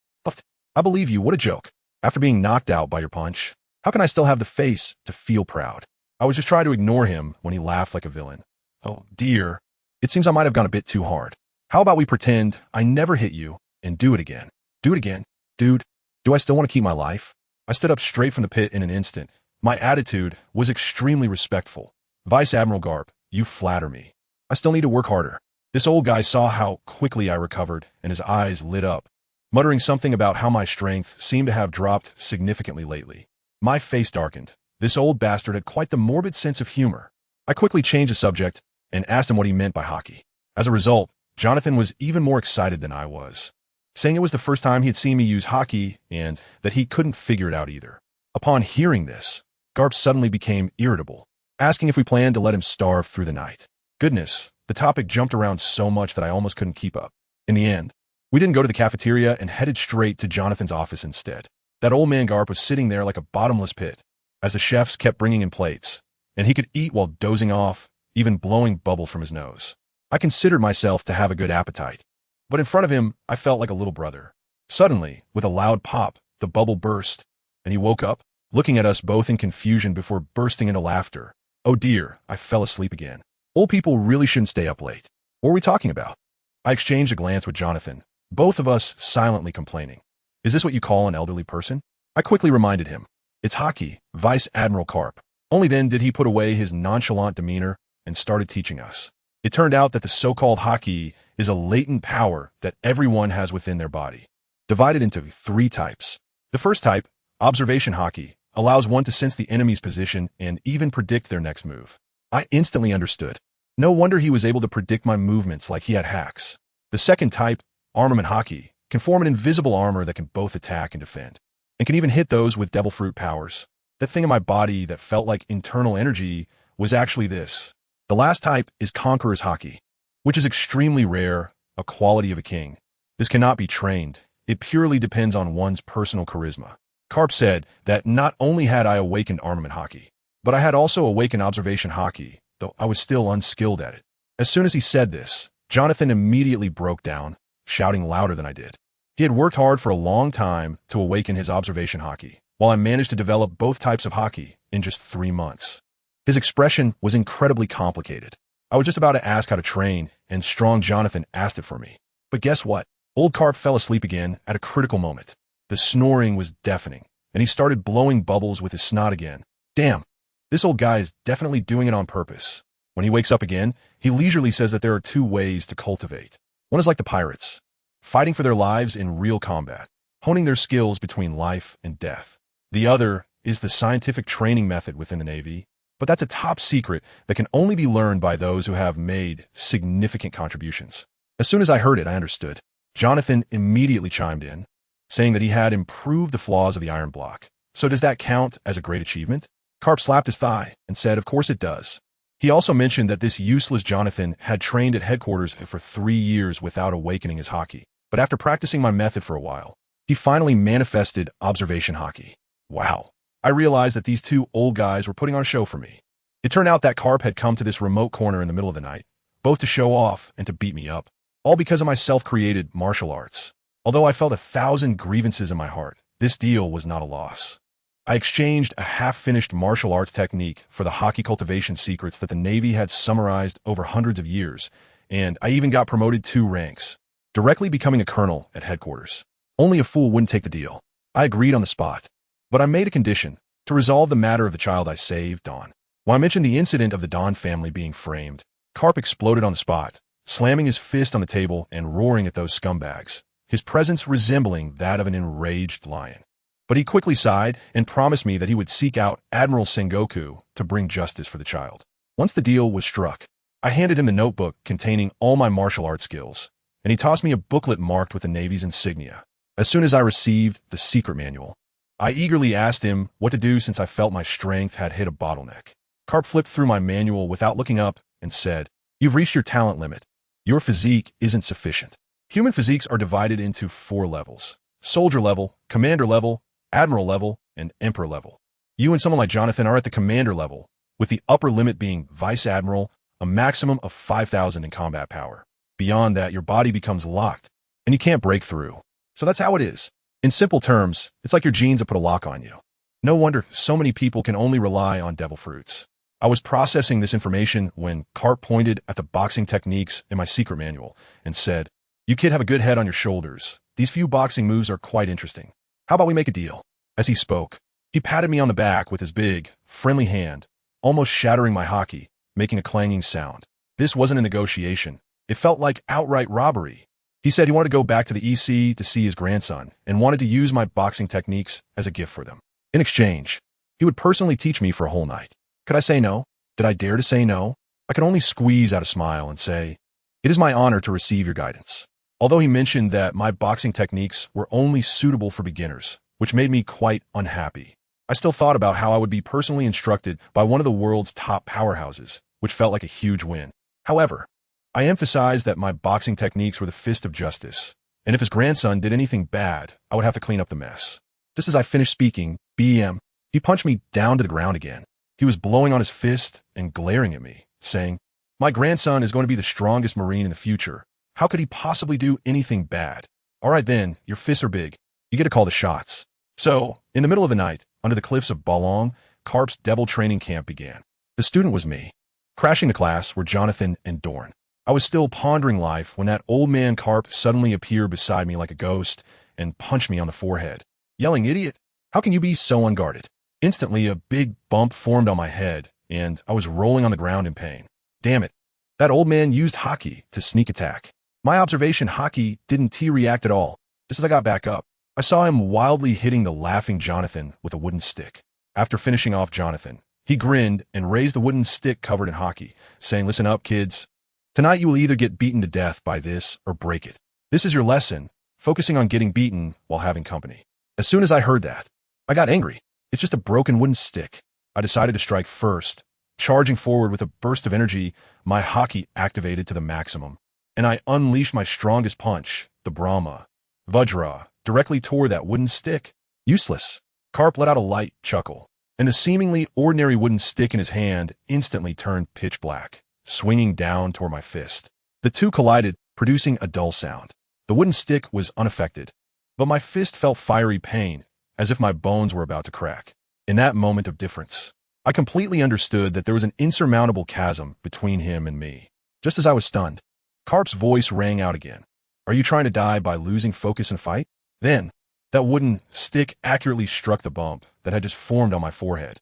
I believe you, what a joke. After being knocked out by your punch, how can I still have the face to feel proud? I was just trying to ignore him when he laughed like a villain. Oh dear, it seems I might have gone a bit too hard. How about we pretend I never hit you and do it again? Do it again. Dude, do I still want to keep my life? I stood up straight from the pit in an instant. My attitude was extremely respectful. Vice Admiral Garp, you flatter me. I still need to work harder. This old guy saw how quickly I recovered, and his eyes lit up, muttering something about how my strength seemed to have dropped significantly lately. My face darkened. This old bastard had quite the morbid sense of humor. I quickly changed the subject and asked him what he meant by hockey. As a result, Jonathan was even more excited than I was, saying it was the first time he had seen me use hockey and that he couldn't figure it out either. Upon hearing this, Garp suddenly became irritable, asking if we planned to let him starve through the night. Goodness, the topic jumped around so much that I almost couldn't keep up. In the end, we didn't go to the cafeteria and headed straight to Jonathan's office instead. That old man Garp was sitting there like a bottomless pit, as the chefs kept bringing in plates, and he could eat while dozing off, even blowing bubble from his nose. I considered myself to have a good appetite, but in front of him, I felt like a little brother. Suddenly, with a loud pop, the bubble burst, and he woke up, looking at us both in confusion before bursting into laughter. Oh dear, I fell asleep again. Old people really shouldn't stay up late. What were we talking about? I exchanged a glance with Jonathan, both of us silently complaining. Is this what you call an elderly person? I quickly reminded him. It's Haki, Vice Admiral Karp. Only then did he put away his nonchalant demeanor and started teaching us. It turned out that the so-called Haki is a latent power that everyone has within their body, divided into 3 types. The first type, observation Haki, allows one to sense the enemy's position and even predict their next move. I instantly understood. No wonder he was able to predict my movements like he had hacks. The second type, armament Haki, can form an invisible armor that can both attack and defend, and can even hit those with devil fruit powers. The thing in my body that felt like internal energy was actually this. The last type is Conqueror's Haki, which is extremely rare, a quality of a king. This cannot be trained. It purely depends on one's personal charisma. Karp said that not only had I awakened armament Haki, but I had also awakened observation Haki, though I was still unskilled at it. As soon as he said this, Jonathan immediately broke down, shouting louder than I did. He had worked hard for a long time to awaken his observation Haki, while I managed to develop both types of Haki in just 3 months. His expression was incredibly complicated. I was just about to ask how to train, and strong Jonathan asked it for me. But guess what? Old Karp fell asleep again at a critical moment. The snoring was deafening, and he started blowing bubbles with his snot again. Damn, this old guy is definitely doing it on purpose. When he wakes up again, he leisurely says that there are 2 ways to cultivate. One is like the pirates, fighting for their lives in real combat, honing their skills between life and death. The other is the scientific training method within the Navy, but that's a top secret that can only be learned by those who have made significant contributions. As soon as I heard it, I understood. Jonathan immediately chimed in, saying that he had improved the flaws of the iron block. So does that count as a great achievement? Karp slapped his thigh and said, of course it does. He also mentioned that this useless Jonathan had trained at headquarters for 3 years without awakening his Haki. But after practicing my method for a while, he finally manifested observation Haki. Wow. I realized that these 2 old guys were putting on a show for me. It turned out that Karp had come to this remote corner in the middle of the night, both to show off and to beat me up, all because of my self-created martial arts. Although I felt 1,000 grievances in my heart, this deal was not a loss. I exchanged a half-finished martial arts technique for the Haki cultivation secrets that the Navy had summarized over hundreds of years, and I even got promoted 2 ranks, directly becoming a colonel at headquarters. Only a fool wouldn't take the deal. I agreed on the spot. But I made a condition to resolve the matter of the child I saved, Dawn. When I mentioned the incident of the Dawn family being framed, Karp exploded on the spot, slamming his fist on the table and roaring at those scumbags, his presence resembling that of an enraged lion. But he quickly sighed and promised me that he would seek out Admiral Sengoku to bring justice for the child. Once the deal was struck, I handed him the notebook containing all my martial arts skills, and he tossed me a booklet marked with the Navy's insignia. As soon as I received the secret manual, I eagerly asked him what to do since I felt my strength had hit a bottleneck. Karp flipped through my manual without looking up and said, "You've reached your talent limit. Your physique isn't sufficient." Human physiques are divided into 4 levels: soldier level, commander level, admiral level, and emperor level. You and someone like Jonathan are at the commander level, with the upper limit being vice admiral, a maximum of 5,000 in combat power. Beyond that, your body becomes locked, and you can't break through. So that's how it is. In simple terms, it's like your genes have put a lock on you. No wonder so many people can only rely on devil fruits. I was processing this information when Karp pointed at the boxing techniques in my secret manual and said, "You kid have a good head on your shoulders. These few boxing moves are quite interesting. How about we make a deal?" As he spoke, he patted me on the back with his big, friendly hand, almost shattering my Haki, making a clanging sound. This wasn't a negotiation. It felt like outright robbery. He said he wanted to go back to the EC to see his grandson and wanted to use my boxing techniques as a gift for them. In exchange, he would personally teach me for a whole night. Could I say no? Did I dare to say no? I could only squeeze out a smile and say, "It is my honor to receive your guidance." Although he mentioned that my boxing techniques were only suitable for beginners, which made me quite unhappy, I still thought about how I would be personally instructed by one of the world's top powerhouses, which felt like a huge win. However, I emphasized that my boxing techniques were the fist of justice, and if his grandson did anything bad, I would have to clean up the mess. Just as I finished speaking, he punched me down to the ground again. He was blowing on his fist and glaring at me, saying, "My grandson is going to be the strongest Marine in the future. How could he possibly do anything bad? All right then, your fists are big. You get to call the shots." So, in the middle of the night, under the cliffs of Balong, Karp's devil training camp began. The student was me. Crashing the class were Jonathan and Dorn. I was still pondering life when that old man Karp suddenly appeared beside me like a ghost and punched me on the forehead, yelling, "Idiot! How can you be so unguarded?" Instantly, a big bump formed on my head, and I was rolling on the ground in pain. Damn it. That old man used Haki to sneak attack. My observation, Haki didn't T-react at all. Just as I got back up, I saw him wildly hitting the laughing Jonathan with a wooden stick. After finishing off Jonathan, he grinned and raised the wooden stick covered in Haki, saying, "Listen up, kids. Tonight you will either get beaten to death by this or break it. This is your lesson, focusing on getting beaten while having company." As soon as I heard that, I got angry. It's just a broken wooden stick. I decided to strike first. Charging forward with a burst of energy, my Haki activated to the maximum, and I unleashed my strongest punch, the Brahma Vajra, directly toward that wooden stick. Useless. Carp let out a light chuckle, and the seemingly ordinary wooden stick in his hand instantly turned pitch black, swinging down toward my fist. The two collided, producing a dull sound. The wooden stick was unaffected, but my fist felt fiery pain, as if my bones were about to crack. In that moment of difference, I completely understood that there was an insurmountable chasm between him and me. Just as I was stunned, Carp's voice rang out again. "Are you trying to die by losing focus in a fight?" Then, that wooden stick accurately struck the bump that had just formed on my forehead.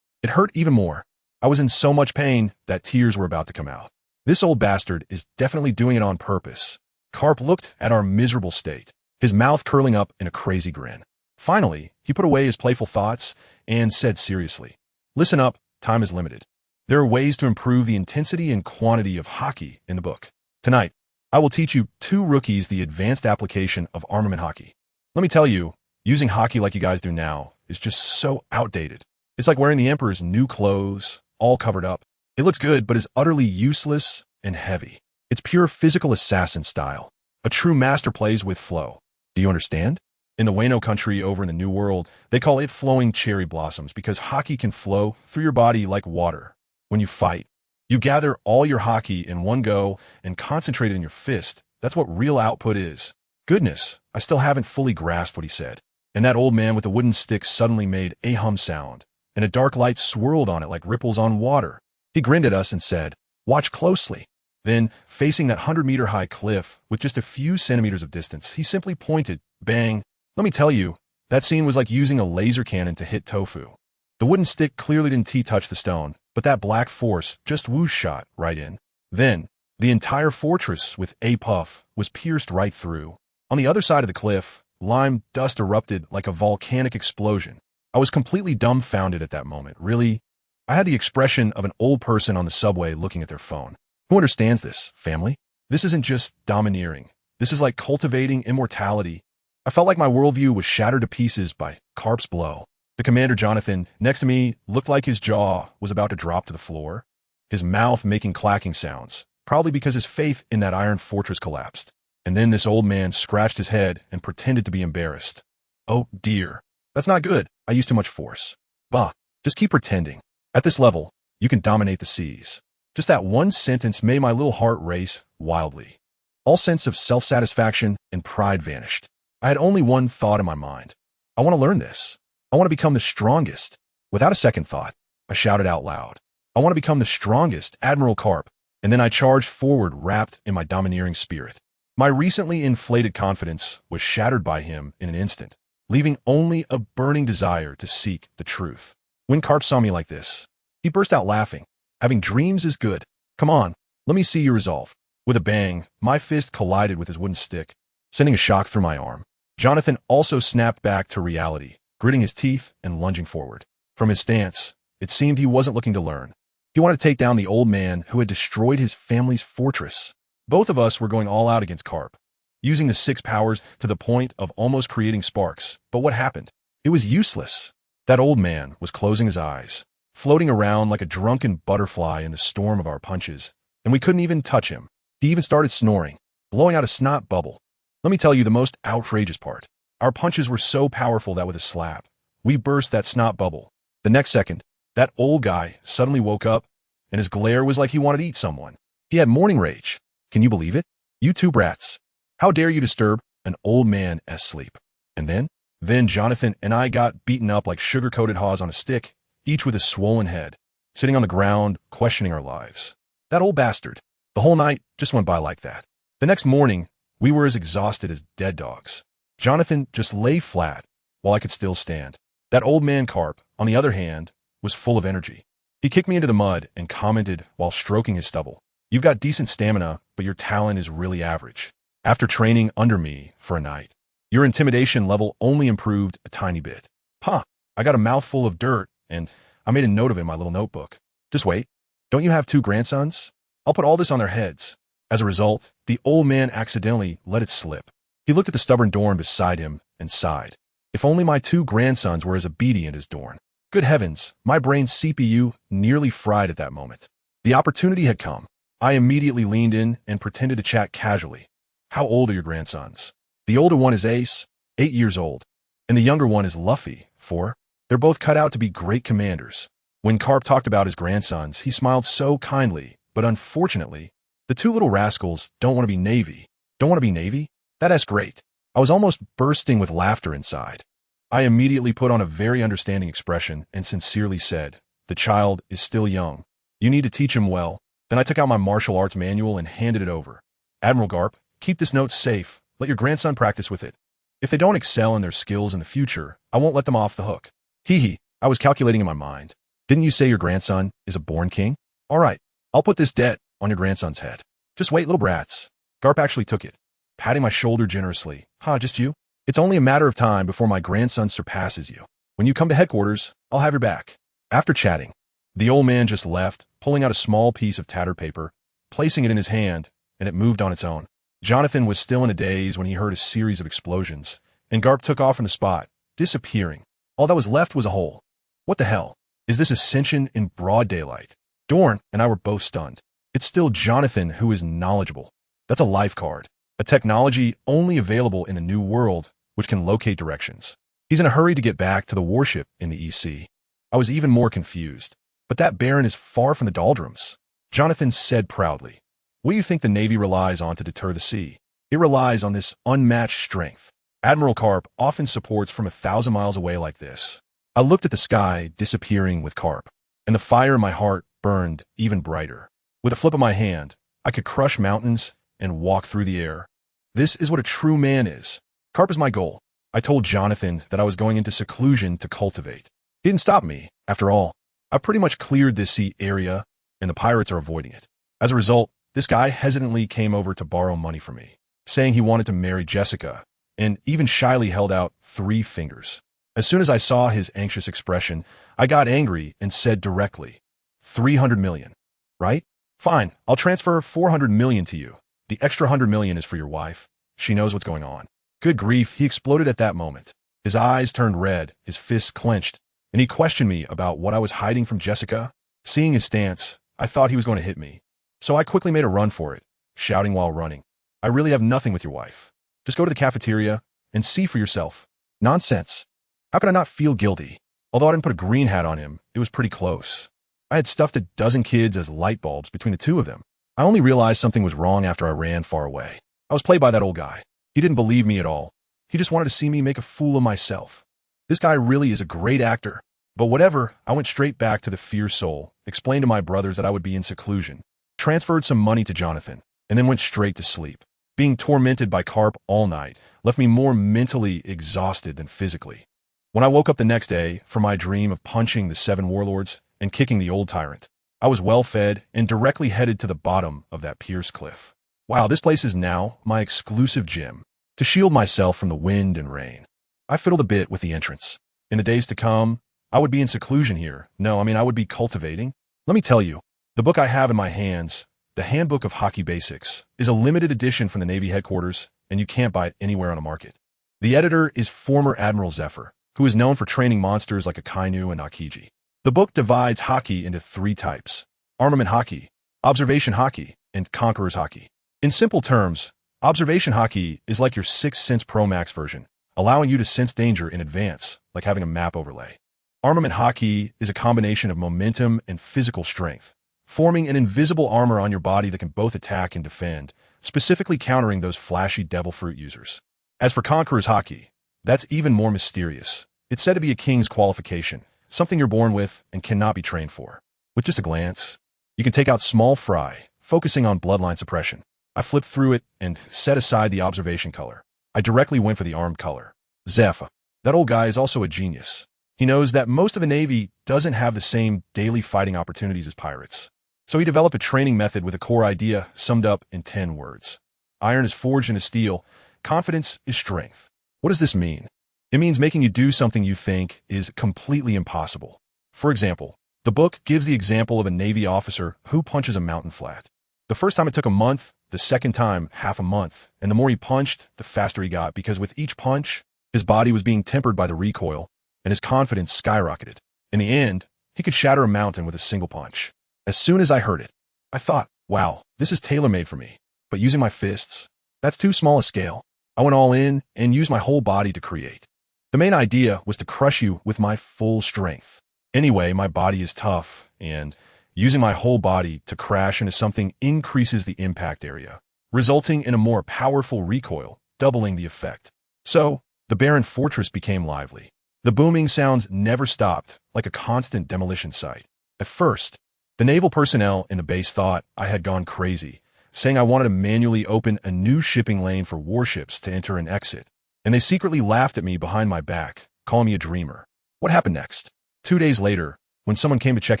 It hurt even more. I was in so much pain that tears were about to come out. This old bastard is definitely doing it on purpose. Carp looked at our miserable state, his mouth curling up in a crazy grin. Finally, he put away his playful thoughts and said seriously, "Listen up, time is limited. There are ways to improve the intensity and quantity of Haki in the book. Tonight, I will teach you two rookies the advanced application of armament Haki. Let me tell you, using Haki like you guys do now is just so outdated. It's like wearing the Emperor's new clothes, all covered up. It looks good, but is utterly useless and heavy. It's pure physical assassin style. A true master plays with flow. Do you understand? In the Wano country over in the New World, they call it flowing cherry blossoms because Haki can flow through your body like water. When you fight, you gather all your Haki in one go and concentrate it in your fist. That's what real output is." Goodness, I still haven't fully grasped what he said. And that old man with the wooden stick suddenly made a hum sound, and a dark light swirled on it like ripples on water. He grinned at us and said, "Watch closely." Then, facing that 100-meter-high cliff with just a few centimeters of distance, he simply pointed. Bang. Let me tell you, that scene was like using a laser cannon to hit tofu. The wooden stick clearly didn't touch the stone, but that black force just whoosh shot right in. Then, the entire fortress with a puff was pierced right through. On the other side of the cliff, lime dust erupted like a volcanic explosion. I was completely dumbfounded at that moment. Really? I had the expression of an old person on the subway looking at their phone. Who understands this, family? This isn't just domineering. This is like cultivating immortality. I felt like my worldview was shattered to pieces by Carp's blow. The commander, Jonathan, next to me, looked like his jaw was about to drop to the floor, his mouth making clacking sounds, probably because his faith in that iron fortress collapsed. And then this old man scratched his head and pretended to be embarrassed. "Oh dear, that's not good. I used too much force." "Bah, just keep pretending. At this level, you can dominate the seas." Just that one sentence made my little heart race wildly. All sense of self-satisfaction and pride vanished. I had only one thought in my mind. I want to learn this. I want to become the strongest. Without a second thought, I shouted out loud, "I want to become the strongest, Admiral Carp." And then I charged forward wrapped in my domineering spirit. My recently inflated confidence was shattered by him in an instant, leaving only a burning desire to seek the truth. When Carp saw me like this, he burst out laughing. "Having dreams is good. Come on, let me see your resolve." With a bang, my fist collided with his wooden stick, sending a shock through my arm. Jonathan also snapped back to reality, gritting his teeth and lunging forward. From his stance, it seemed he wasn't looking to learn. He wanted to take down the old man who had destroyed his family's fortress. Both of us were going all out against Carp, using the 6 powers to the point of almost creating sparks. But what happened? It was useless. That old man was closing his eyes, floating around like a drunken butterfly in the storm of our punches, and we couldn't even touch him. He even started snoring, blowing out a snot bubble. Let me tell you the most outrageous part. Our punches were so powerful that with a slap, we burst that snot bubble. The next second, that old guy suddenly woke up, and his glare was like he wanted to eat someone. He had morning rage. Can you believe it? "You two brats. How dare you disturb an old man asleep?" And then Jonathan and I got beaten up like sugar-coated haws on a stick, each with a swollen head, sitting on the ground, questioning our lives. That old bastard. The whole night just went by like that. The next morning, we were as exhausted as dead dogs. Jonathan just lay flat while I could still stand. That old man Carp, on the other hand, was full of energy. He kicked me into the mud and commented while stroking his stubble. You've got decent stamina, but your talent is really average. After training under me for a night, your intimidation level only improved a tiny bit. Huh, I got a mouthful of dirt, and I made a note of it in my little notebook. Just wait. Don't you have 2 grandsons? I'll put all this on their heads. As a result, the old man accidentally let it slip. He looked at the stubborn Dorn beside him and sighed. If only my 2 grandsons were as obedient as Dorn. Good heavens, my brain's CPU nearly fried at that moment. The opportunity had come. I immediately leaned in and pretended to chat casually. How old are your grandsons? The older one is Ace, 8 years old, and the younger one is Luffy, 4. They're both cut out to be great commanders. When Carp talked about his grandsons, he smiled so kindly, but unfortunately, the 2 little rascals don't want to be Navy. Don't want to be Navy? That's great. I was almost bursting with laughter inside. I immediately put on a very understanding expression and sincerely said, the child is still young. You need to teach him well. Then I took out my martial arts manual and handed it over. Admiral Garp, keep this note safe. Let your grandson practice with it. If they don't excel in their skills in the future, I won't let them off the hook. Hee, I was calculating in my mind. Didn't you say your grandson is a born king? All right, I'll put this debt on your grandson's head. Just wait, little brats. Garp actually took it, patting my shoulder generously. Just you? It's only a matter of time before my grandson surpasses you. When you come to headquarters, I'll have your back. After chatting, the old man just left, pulling out a small piece of tattered paper, placing it in his hand, and it moved on its own. Jonathan was still in a daze when he heard a series of explosions, and Garp took off from the spot, disappearing. All that was left was a hole. What the hell? Is this ascension in broad daylight? Dorn and I were both stunned. It's still Jonathan who is knowledgeable. That's a life card, a technology only available in the New World, which can locate directions. He's in a hurry to get back to the warship in the EC. I was even more confused. But that Baron is far from the doldrums. Jonathan said proudly. What do you think the Navy relies on to deter the sea? It relies on this unmatched strength. Admiral Carp often supports from 1,000 miles away like this. I looked at the sky disappearing with Carp, and the fire in my heart burned even brighter. With a flip of my hand, I could crush mountains and walk through the air. This is what a true man is. Carp is my goal. I told Jonathan that I was going into seclusion to cultivate. He didn't stop me. After all, I've pretty much cleared this sea area, and the pirates are avoiding it. As a result, this guy hesitantly came over to borrow money from me, saying he wanted to marry Jessica, and even shyly held out 3 fingers. As soon as I saw his anxious expression, I got angry and said directly, 300 million, right? Fine, I'll transfer 400 million to you. The extra 100 million is for your wife. She knows what's going on. Good grief, he exploded at that moment. His eyes turned red, his fists clenched, and he questioned me about what I was hiding from Jessica. Seeing his stance, I thought he was going to hit me. So I quickly made a run for it, shouting while running. I really have nothing with your wife. Just go to the cafeteria and see for yourself. Nonsense. How could I not feel guilty? Although I didn't put a green hat on him, it was pretty close. I had stuffed a dozen kids as light bulbs between the 2 of them. I only realized something was wrong after I ran far away. I was played by that old guy. He didn't believe me at all. He just wanted to see me make a fool of myself. This guy really is a great actor. But whatever, I went straight back to the Fierce Soul, explained to my brothers that I would be in seclusion, transferred some money to Jonathan, and then went straight to sleep. Being tormented by Carp all night left me more mentally exhausted than physically. When I woke up the next day from my dream of punching the 7 warlords and kicking the old tyrant, I was well fed and directly headed to the bottom of that Pierce cliff. Wow, this place is now my exclusive gym to shield myself from the wind and rain. I fiddled a bit with the entrance. In the days to come, I would be in seclusion here. I would be cultivating. Let me tell you, the book I have in my hands, the Handbook of Hockey Basics, is a limited edition from the Navy headquarters, and you can't buy it anywhere on the market. The editor is former Admiral Zephyr, who is known for training monsters like Akainu and Akiji. The book divides hockey into 3 types: armament hockey, observation hockey, and conqueror's hockey. In simple terms, observation hockey is like your Sixth Sense Pro Max version, allowing you to sense danger in advance, like having a map overlay. Armament hockey is a combination of momentum and physical strength, forming an invisible armor on your body that can both attack and defend, specifically countering those flashy devil fruit users. As for conqueror's hockey, that's even more mysterious. It's said to be a king's qualification, something you're born with and cannot be trained for. With just a glance, you can take out small fry, focusing on bloodline suppression. I flipped through it and set aside the observation color. I directly went for the armed color. Zephyr. That old guy is also a genius. He knows that most of the Navy doesn't have the same daily fighting opportunities as pirates. So he developed a training method with a core idea summed up in 10 words. Iron is forged into steel. Confidence is strength. What does this mean? It means making you do something you think is completely impossible. For example, the book gives the example of a Navy officer who punches a mountain flat. The first time it took a month, the second time half a month, and the more he punched, the faster he got, because with each punch, his body was being tempered by the recoil, and his confidence skyrocketed. In the end, he could shatter a mountain with a single punch. As soon as I heard it, I thought, wow, this is tailor-made for me. But using my fists, that's too small a scale. I went all in and used my whole body to create. The main idea was to crush you with my full strength. Anyway, my body is tough, and using my whole body to crash into something increases the impact area, resulting in a more powerful recoil, doubling the effect. So, the barren fortress became lively. The booming sounds never stopped, like a constant demolition site. At first, the naval personnel in the base thought I had gone crazy, saying I wanted to manually open a new shipping lane for warships to enter and exit, and they secretly laughed at me behind my back, calling me a dreamer. What happened next? 2 days later, when someone came to check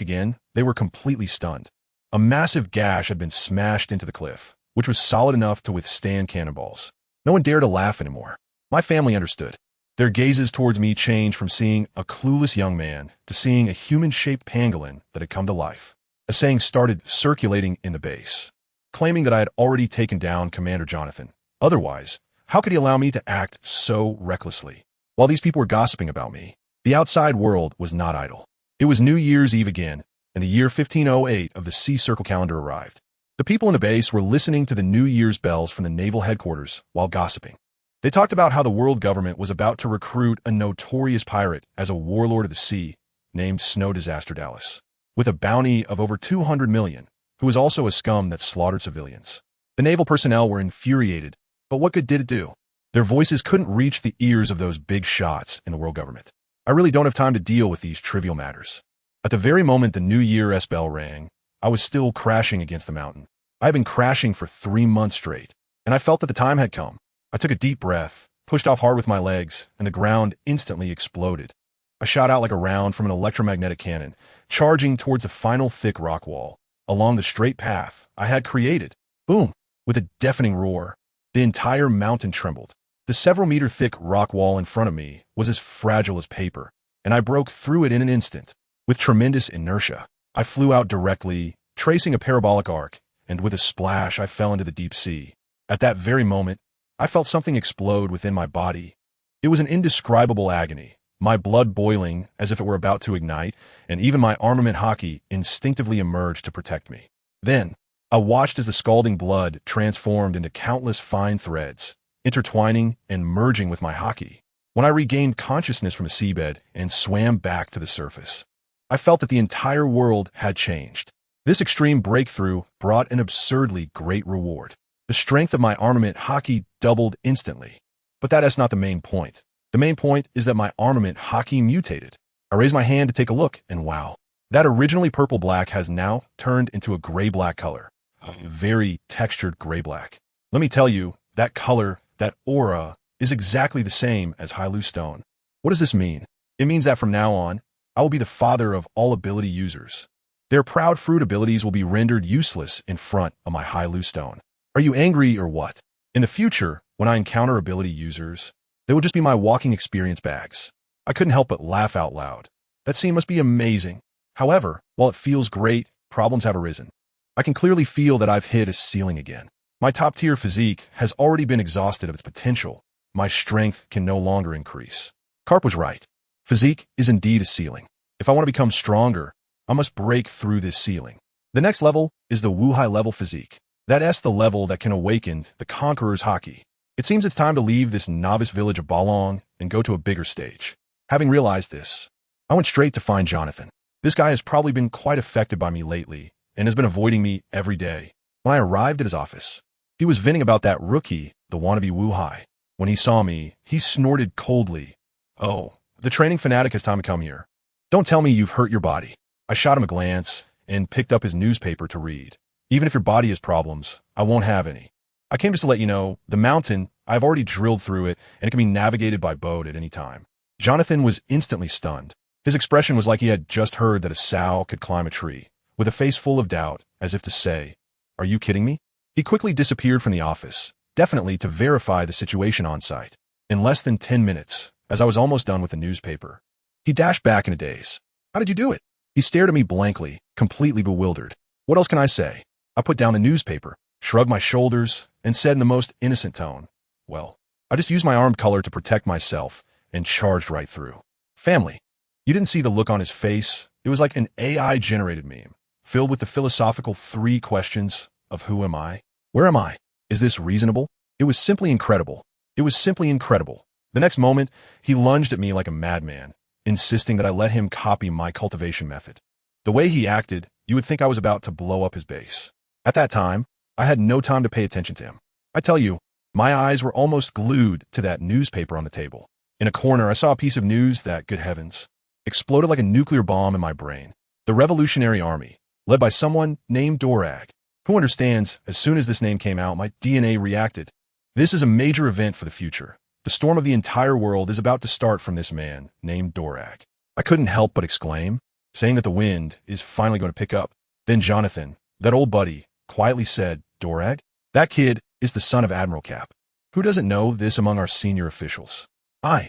again, they were completely stunned. A massive gash had been smashed into the cliff, which was solid enough to withstand cannonballs. No one dared to laugh anymore. My family understood. Their gazes towards me changed from seeing a clueless young man to seeing a human-shaped pangolin that had come to life. A saying started circulating in the base, claiming that I had already taken down Commander Jonathan. Otherwise, how could he allow me to act so recklessly? While these people were gossiping about me, the outside world was not idle. It was New Year's Eve again, and the year 1508 of the Sea Circle calendar arrived. The people in the base were listening to the New Year's bells from the naval headquarters while gossiping. They talked about how the world government was about to recruit a notorious pirate as a warlord of the sea named Snow Disaster Dallas, with a bounty of over 200 million, who was also a scum that slaughtered civilians. The naval personnel were infuriated, but what good did it do? Their voices couldn't reach the ears of those big shots in the world government. I really don't have time to deal with these trivial matters. At the very moment the New Year's bell rang, I was still crashing against the mountain. I had been crashing for 3 months straight, and I felt that the time had come. I took a deep breath, pushed off hard with my legs, and the ground instantly exploded. I shot out like a round from an electromagnetic cannon, charging towards a final thick rock wall, along the straight path I had created. Boom! With a deafening roar, the entire mountain trembled. The several-meter-thick rock wall in front of me was as fragile as paper, and I broke through it in an instant. With tremendous inertia, I flew out directly, tracing a parabolic arc, and with a splash I fell into the deep sea. At that very moment, I felt something explode within my body. It was an indescribable agony, my blood boiling as if it were about to ignite, and even my armament hockey instinctively emerged to protect me. Then, I watched as the scalding blood transformed into countless fine threads, intertwining and merging with my hockey. When I regained consciousness from the seabed and swam back to the surface, I felt that the entire world had changed. This extreme breakthrough brought an absurdly great reward. The strength of my armament hockey doubled instantly. But that is not the main point. The main point is that my armament hockey mutated. I raised my hand to take a look, and wow, that originally purple-black has now turned into a gray-black color. A very textured gray-black. Let me tell you, that color, that aura, is exactly the same as Hailu Stone. What does this mean? It means that from now on, I will be the father of all ability users. Their proud fruit abilities will be rendered useless in front of my Hailu Stone. Are you angry or what? In the future, when I encounter ability users, they will just be my walking experience bags. I couldn't help but laugh out loud. That scene must be amazing. However, while it feels great, problems have arisen. I can clearly feel that I've hit a ceiling again. My top-tier physique has already been exhausted of its potential. My strength can no longer increase. Carp was right. Physique is indeed a ceiling. If I want to become stronger, I must break through this ceiling. The next level is the Wuhai level physique. That's the level that can awaken the conqueror's hockey. It seems it's time to leave this novice village of Balong and go to a bigger stage. Having realized this, I went straight to find Jonathan. This guy has probably been quite affected by me lately and has been avoiding me every day. When I arrived at his office, he was venting about that rookie, the wannabe Wuhai. When he saw me, he snorted coldly. "Oh, the training fanatic has time to come here. Don't tell me you've hurt your body." I shot him a glance and picked up his newspaper to read. "Even if your body has problems, I won't have any. I came just to let you know, the mountain I've already drilled through it, and it can be navigated by boat at any time. Jonathan was instantly stunned. His expression was like he had just heard that a sow could climb a tree, with a face full of doubt, as if to say, "Are you kidding me?" He quickly disappeared from the office, definitely to verify the situation on site. In less than 10 minutes, as I was almost done with the newspaper, he dashed back in a daze. "How did you do it?" He stared at me blankly, completely bewildered. What else can I say? I put down the newspaper, shrugged my shoulders, and said in the most innocent tone, "Well, I just used my arm color to protect myself," and charged right through. Family. You didn't see the look on his face. It was like an AI-generated meme, filled with the philosophical 3 questions of who am I? Where am I? Is this reasonable? It was simply incredible. It was simply incredible. The next moment, he lunged at me like a madman, insisting that I let him copy my cultivation method. The way he acted, you would think I was about to blow up his base. At that time, I had no time to pay attention to him. I tell you, my eyes were almost glued to that newspaper on the table. In a corner, I saw a piece of news that, good heavens, exploded like a nuclear bomb in my brain. The Revolutionary Army, led by someone named Dorag. Who understands, as soon as this name came out, my DNA reacted. This is a major event for the future. The storm of the entire world is about to start from this man named Dorag. I couldn't help but exclaim, saying that the wind is finally going to pick up. Then Jonathan, that old buddy, quietly said, "Dorag? That kid is the son of Admiral Cap. Who doesn't know this among our senior officials?" I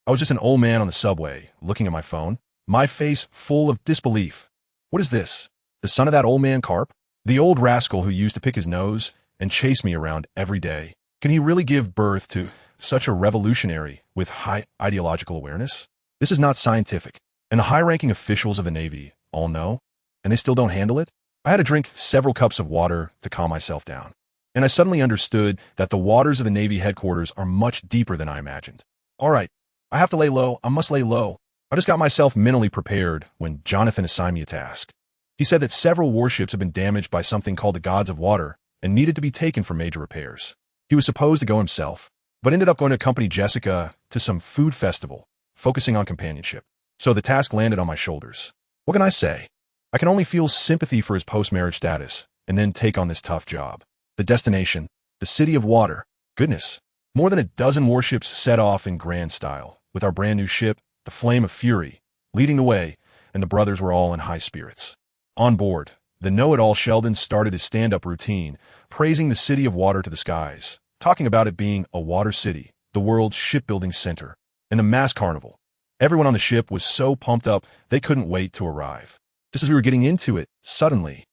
was just an old man on the subway, looking at my phone, my face full of disbelief. What is this? The son of that old man Carp? The old rascal who used to pick his nose and chase me around every day? Can he really give birth to such a revolutionary with high ideological awareness? This is not scientific, and the high-ranking officials of the Navy all know, and they still don't handle it? I had to drink several cups of water to calm myself down, and I suddenly understood that the waters of the Navy headquarters are much deeper than I imagined. All right, I have to lay low. I must lay low. I just got myself mentally prepared when Jonathan assigned me a task. He said that several warships had been damaged by something called the Gods of Water and needed to be taken for major repairs. He was supposed to go himself, but ended up going to accompany Jessica to some food festival, focusing on companionship. So the task landed on my shoulders. What can I say? I can only feel sympathy for his post-marriage status and then take on this tough job. The destination, the City of Water. Goodness. More than a dozen warships set off in grand style, with our brand new ship, the Flame of Fury, leading the way, and the brothers were all in high spirits. On board, the know-it-all Sheldon started his stand-up routine, praising the City of Water to the skies, talking about it being a water city, the world's shipbuilding center, and the mass carnival. Everyone on the ship was so pumped up they couldn't wait to arrive. Just as we were getting into it, suddenly,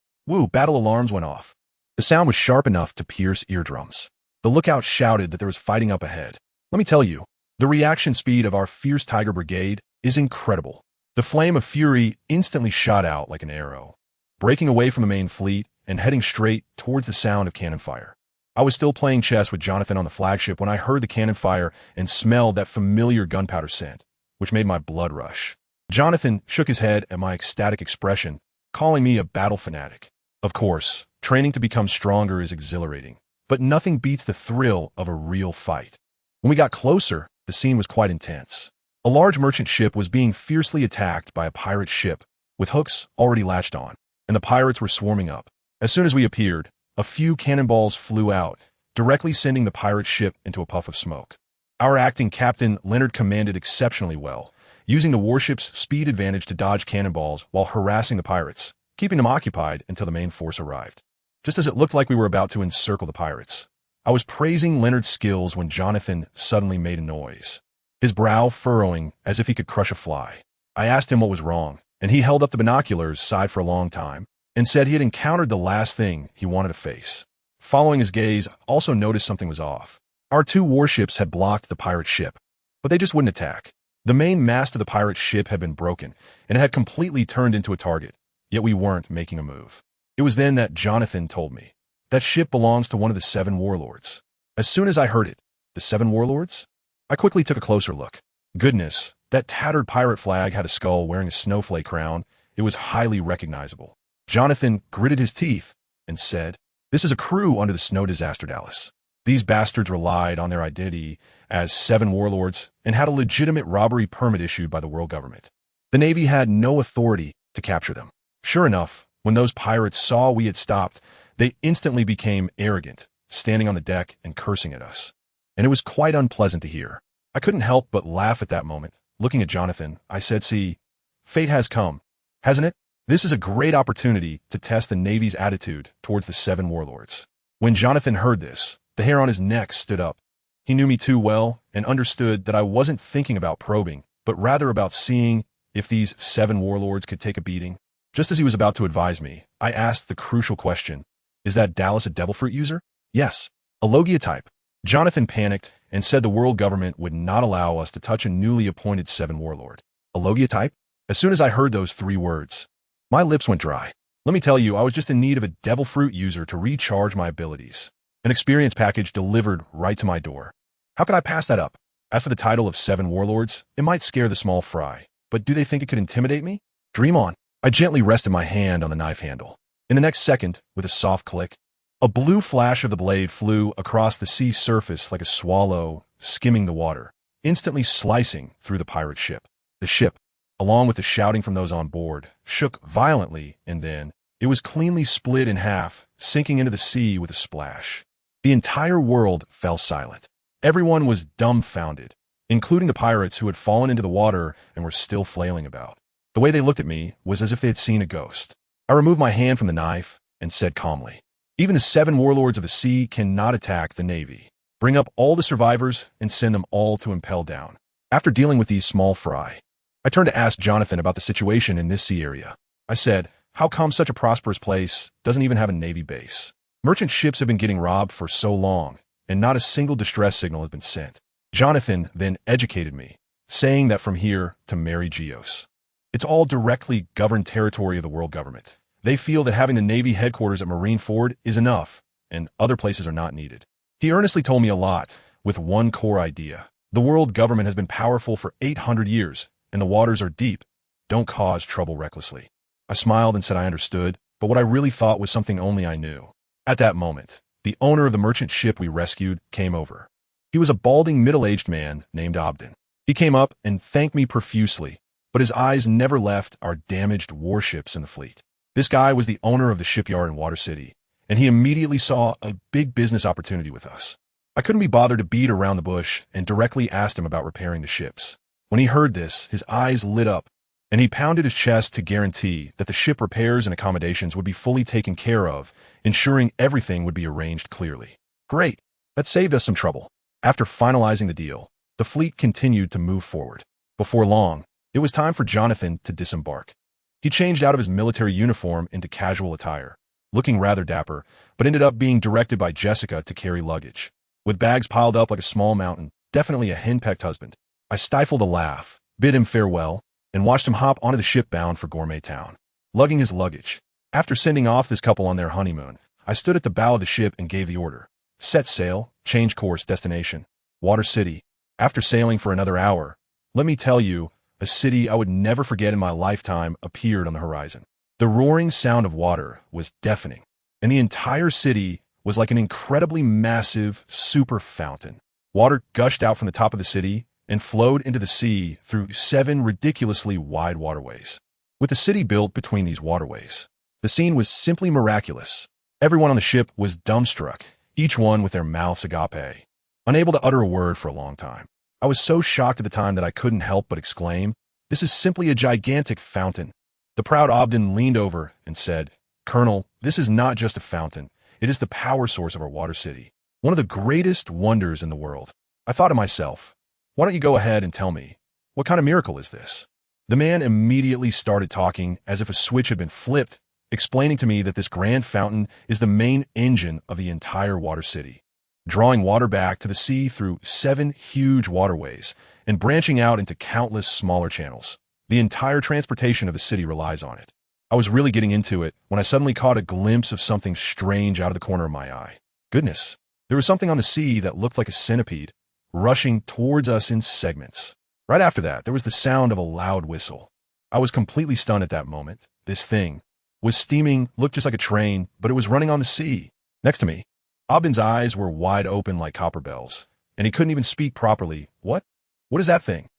battle alarms went off. The sound was sharp enough to pierce eardrums. The lookout shouted that there was fighting up ahead. Let me tell you, the reaction speed of our fierce Tiger Brigade is incredible. The Flame of Fury instantly shot out like an arrow, breaking away from the main fleet and heading straight towards the sound of cannon fire. I was still playing chess with Jonathan on the flagship when I heard the cannon fire and smelled that familiar gunpowder scent, which made my blood rush. Jonathan shook his head at my ecstatic expression, calling me a battle fanatic. Of course, training to become stronger is exhilarating, but nothing beats the thrill of a real fight. When we got closer, the scene was quite intense. A large merchant ship was being fiercely attacked by a pirate ship, with hooks already latched on, and the pirates were swarming up. As soon as we appeared, a few cannonballs flew out, directly sending the pirate ship into a puff of smoke. Our acting captain, Leonard, commanded exceptionally well, using the warship's speed advantage to dodge cannonballs while harassing the pirates, keeping them occupied until the main force arrived. Just as it looked like we were about to encircle the pirates, I was praising Leonard's skills when Jonathan suddenly made a noise, his brow furrowing as if he could crush a fly. I asked him what was wrong, and he held up the binoculars, sighed for a long time, and said he had encountered the last thing he wanted to face. Following his gaze, I also noticed something was off. Our 2 warships had blocked the pirate ship, but they just wouldn't attack. The main mast of the pirate ship had been broken, and it had completely turned into a target, yet we weren't making a move. It was then that Jonathan told me, that ship belongs to one of the 7 warlords. As soon as I heard it, the 7 warlords? I quickly took a closer look. Goodness, that tattered pirate flag had a skull wearing a snowflake crown. It was highly recognizable. Jonathan gritted his teeth and said, "This is a crew under the Snow Disaster Dallas. These bastards relied on their identity as 7 warlords and had a legitimate robbery permit issued by the world government. The Navy had no authority to capture them. Sure enough, when those pirates saw we had stopped, they instantly became arrogant, standing on the deck and cursing at us. and it was quite unpleasant to hear. I couldn't help but laugh at that moment. Looking at Jonathan, I said, "See, fate has come, hasn't it? This is a great opportunity to test the Navy's attitude towards the 7 warlords." When Jonathan heard this, the hair on his neck stood up. He knew me too well and understood that I wasn't thinking about probing, but rather about seeing if these 7 warlords could take a beating. Just as he was about to advise me, I asked the crucial question, "Is that Dallas a devil fruit user?" "Yes, a Logia type." Jonathan panicked and said the world government would not allow us to touch a newly appointed 7 warlord. A Logia type? As soon as I heard those 3 words, my lips went dry. Let me tell you, I was just in need of a devil fruit user to recharge my abilities. An experience package delivered right to my door. How could I pass that up? As for the title of 7 warlords, it might scare the small fry, but do they think it could intimidate me? Dream on. I gently rested my hand on the knife handle. In the next second, with a soft click, a blue flash of the blade flew across the sea surface like a swallow skimming the water, instantly slicing through the pirate ship. The ship, along with the shouting from those on board, shook violently, and then it was cleanly split in half, sinking into the sea with a splash. The entire world fell silent. Everyone was dumbfounded, including the pirates who had fallen into the water and were still flailing about. The way they looked at me was as if they had seen a ghost. I removed my hand from the knife and said calmly, "Even the 7 warlords of the sea cannot attack the Navy. Bring up all the survivors and send them all to impel down." After dealing with these small fry, I turned to ask Jonathan about the situation in this sea area. I said, "How come such a prosperous place doesn't even have a Navy base? Merchant ships have been getting robbed for so long, and not a single distress signal has been sent." Jonathan then educated me, saying that from here to Mary Geos, it's all directly governed territory of the world government. They feel that having the Navy headquarters at Marineford is enough, and other places are not needed. He earnestly told me a lot, with one core idea. The world government has been powerful for 800 years, and the waters are deep. Don't cause trouble recklessly. I smiled and said I understood, but what I really thought was something only I knew. At that moment, the owner of the merchant ship we rescued came over. He was a balding, middle-aged man named Obden. He came up and thanked me profusely, but his eyes never left our damaged warships in the fleet. This guy was the owner of the shipyard in Water City, and he immediately saw a big business opportunity with us. I couldn't be bothered to beat around the bush and directly asked him about repairing the ships. When he heard this, his eyes lit up, and he pounded his chest to guarantee that the ship repairs and accommodations would be fully taken care of, ensuring everything would be arranged clearly. Great. That saved us some trouble. After finalizing the deal, the fleet continued to move forward. Before long, it was time for Jonathan to disembark. He changed out of his military uniform into casual attire, looking rather dapper, but ended up being directed by Jessica to carry luggage. With bags piled up like a small mountain, definitely a henpecked husband. I stifled a laugh, bid him farewell, and watched him hop onto the ship bound for Gourmet Town, lugging his luggage. After sending off this couple on their honeymoon, I stood at the bow of the ship and gave the order. Set sail, change course, destination, Water City. After sailing for another hour, let me tell you, a city I would never forget in my lifetime appeared on the horizon. The roaring sound of water was deafening, and the entire city was like an incredibly massive super fountain. Water gushed out from the top of the city and flowed into the sea through 7 ridiculously wide waterways. With the city built between these waterways, the scene was simply miraculous. Everyone on the ship was dumbstruck, each one with their mouths agape, unable to utter a word for a long time. I was so shocked at the time that I couldn't help but exclaim, "This is simply a gigantic fountain." The proud Obden leaned over and said, "Colonel, this is not just a fountain. It is the power source of our Water City, one of the greatest wonders in the world." I thought to myself, why don't you go ahead and tell me, what kind of miracle is this? The man immediately started talking as if a switch had been flipped, explaining to me that this grand fountain is the main engine of the entire Water City, drawing water back to the sea through 7 huge waterways and branching out into countless smaller channels. The entire transportation of the city relies on it. I was really getting into it when I suddenly caught a glimpse of something strange out of the corner of my eye. Goodness, there was something on the sea that looked like a centipede, rushing towards us in segments. Right after that, there was the sound of a loud whistle. I was completely stunned at that moment. This thing was steaming, looked just like a train, but it was running on the sea. Next to me, Obden's eyes were wide open like copper bells, and he couldn't even speak properly. What is that thing?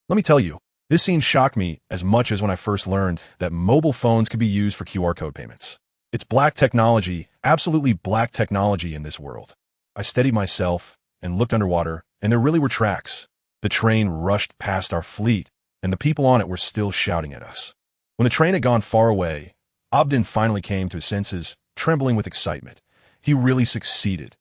Let me tell you, this scene shocked me as much as when I first learned that mobile phones could be used for QR code payments. It's black technology, absolutely black technology in this world. I steadied myself and looked underwater, and there really were tracks. The train rushed past our fleet, and the people on it were still shouting at us. When the train had gone far away, Abdin finally came to his senses, trembling with excitement. He really succeeded.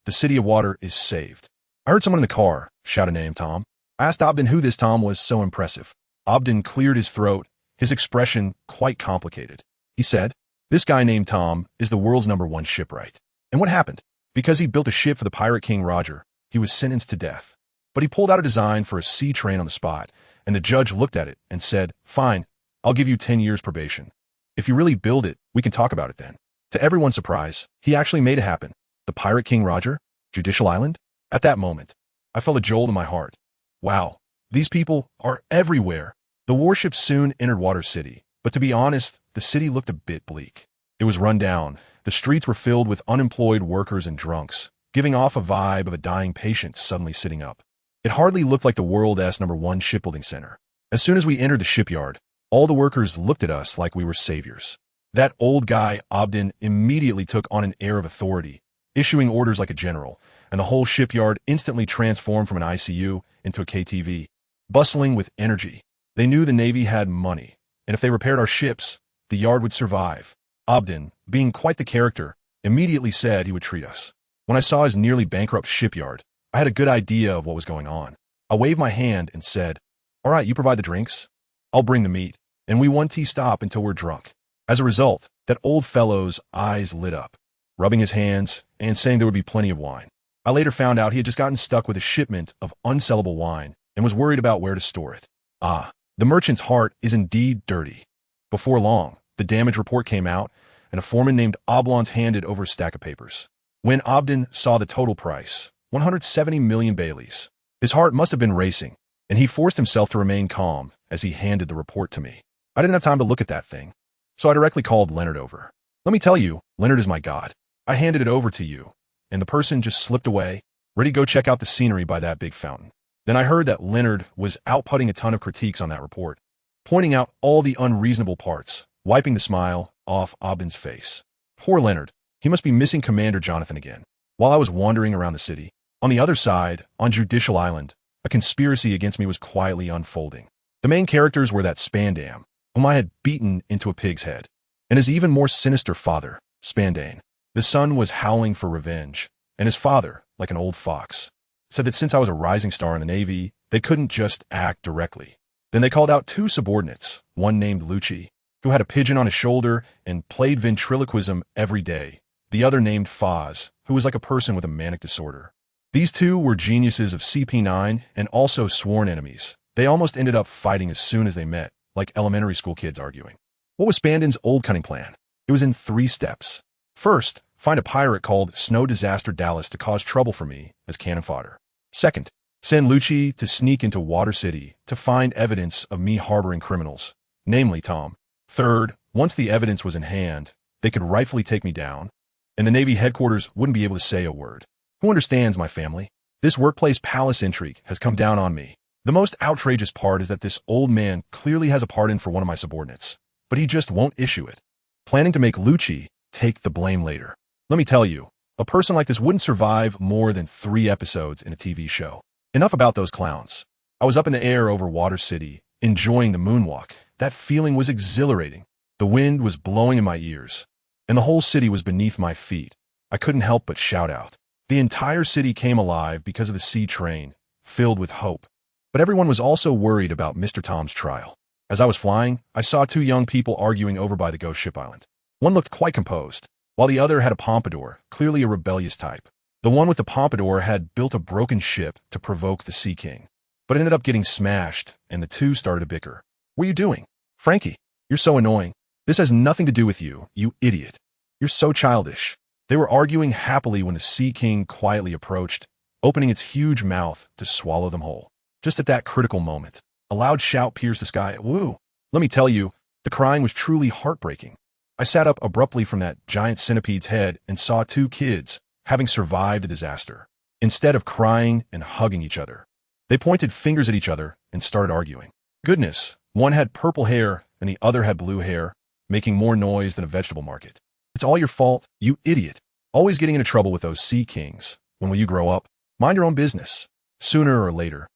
The city of water is saved. I heard someone in the car shout a name, Tom. I asked Abdin who this Tom was so impressive. Abdin cleared his throat, his expression quite complicated. He said, "This guy named Tom is the world's #1 shipwright." And what happened? Because he built a ship for the pirate king Roger, he was sentenced to death. But he pulled out a design for a sea train on the spot, and the judge looked at it and said, "Fine, I'll give you 10 years probation. If you really build it, we can talk about it then." To everyone's surprise, he actually made it happen. The pirate king Roger? Judicial Island? At that moment, I felt a jolt in my heart. Wow, these people are everywhere. The warship soon entered Water City, but to be honest, the city looked a bit bleak. It was run down. The streets were filled with unemployed workers and drunks, giving off a vibe of a dying patient suddenly sitting up. It hardly looked like the world's #1 shipbuilding center. As soon as we entered the shipyard, all the workers looked at us like we were saviors. That old guy, Abdin, immediately took on an air of authority, issuing orders like a general, and the whole shipyard instantly transformed from an ICU into a KTV, bustling with energy. They knew the Navy had money, and if they repaired our ships, the yard would survive. Abdin, being quite the character, immediately said he would treat us. When I saw his nearly bankrupt shipyard, I had a good idea of what was going on. I waved my hand and said, "All right, you provide the drinks. I'll bring the meat, and we won't stop until we're drunk." As a result, that old fellow's eyes lit up, rubbing his hands and saying there would be plenty of wine. I later found out he had just gotten stuck with a shipment of unsellable wine and was worried about where to store it. Ah, the merchant's heart is indeed dirty. Before long, the damage report came out, and a foreman named Oblon's handed over a stack of papers. When Abdin saw the total price, 170 million Baileys, his heart must have been racing, and he forced himself to remain calm as he handed the report to me. I didn't have time to look at that thing, so I directly called Leonard over. "Let me tell you, Leonard is my god. I handed it over to you," and the person just slipped away, ready to go check out the scenery by that big fountain. Then I heard that Leonard was outputting a ton of critiques on that report, pointing out all the unreasonable parts, wiping the smile off Abdin's face. Poor Leonard. He must be missing Commander Jonathan again. While I was wandering around the city, on the other side, on Judicial Island, a conspiracy against me was quietly unfolding. The main characters were that Spandam, whom I had beaten into a pig's head, and his even more sinister father, Spandane. The son was howling for revenge, and his father, like an old fox, said that since I was a rising star in the Navy, they couldn't just act directly. Then they called out 2 subordinates, one named Lucci, who had a pigeon on his shoulder and played ventriloquism every day, the other named Foz, who was like a person with a manic disorder. These 2 were geniuses of CP9 and also sworn enemies. They almost ended up fighting as soon as they met, like elementary school kids arguing. What was Spanden's old cunning plan? It was in 3 steps. First, find a pirate called Snow Disaster Dallas to cause trouble for me as cannon fodder. Second, send Lucci to sneak into Water City to find evidence of me harboring criminals, namely Tom. Third, once the evidence was in hand, they could rightfully take me down, and the Navy headquarters wouldn't be able to say a word. Who understands my family? This workplace palace intrigue has come down on me. The most outrageous part is that this old man clearly has a pardon for one of my subordinates, but he just won't issue it, planning to make Lucci take the blame later. Let me tell you, a person like this wouldn't survive more than 3 episodes in a TV show. Enough about those clowns. I was up in the air over Water City, enjoying the moonwalk. That feeling was exhilarating. The wind was blowing in my ears, and the whole city was beneath my feet. I couldn't help but shout out. The entire city came alive because of the sea train, filled with hope. But everyone was also worried about Mr. Tom's trial. As I was flying, I saw 2 young people arguing over by the ghost ship island. One looked quite composed, while the other had a pompadour, clearly a rebellious type. The one with the pompadour had built a broken ship to provoke the Sea King, but it ended up getting smashed, and the 2 started to bicker. "What are you doing? Frankie, you're so annoying. This has nothing to do with you, you idiot. You're so childish." They were arguing happily when the Sea King quietly approached, opening its huge mouth to swallow them whole. Just at that critical moment, a loud shout pierced the sky. Woo! Let me tell you, the crying was truly heartbreaking. I sat up abruptly from that giant centipede's head and saw 2 kids having survived a disaster. Instead of crying and hugging each other, they pointed fingers at each other and started arguing. Goodness, one had purple hair and the other had blue hair, making more noise than a vegetable market. "It's all your fault, you idiot. Always getting into trouble with those sea kings. When will you grow up?" Mind your own business. Sooner or later,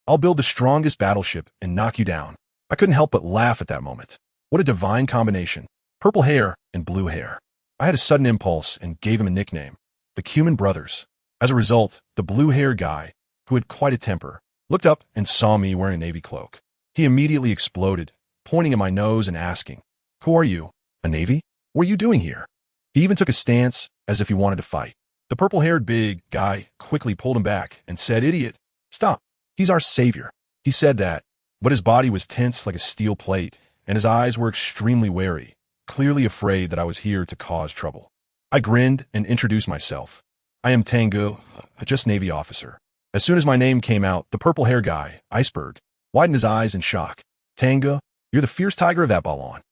I'll build the strongest battleship and knock you down. I couldn't help but laugh at that moment. What a divine combination. Purple hair and blue hair. I had a sudden impulse and gave him a nickname, the Cuman Brothers. As a result, the blue-haired guy, who had quite a temper, looked up and saw me wearing a navy cloak. He immediately exploded, pointing at my nose and asking, "Who are you? A navy? What are you doing here?" He even took a stance as if he wanted to fight. The purple-haired big guy quickly pulled him back and said, "Idiot, stop. He's our savior." He said that, but his body was tense like a steel plate, and his eyes were extremely wary, clearly afraid that I was here to cause trouble. I grinned and introduced myself. "I am Tang Ge, a just Navy officer." As soon as my name came out, the purple-haired guy, Iceberg, widened his eyes in shock. "Tang Ge, you're the fierce tiger of that ballon."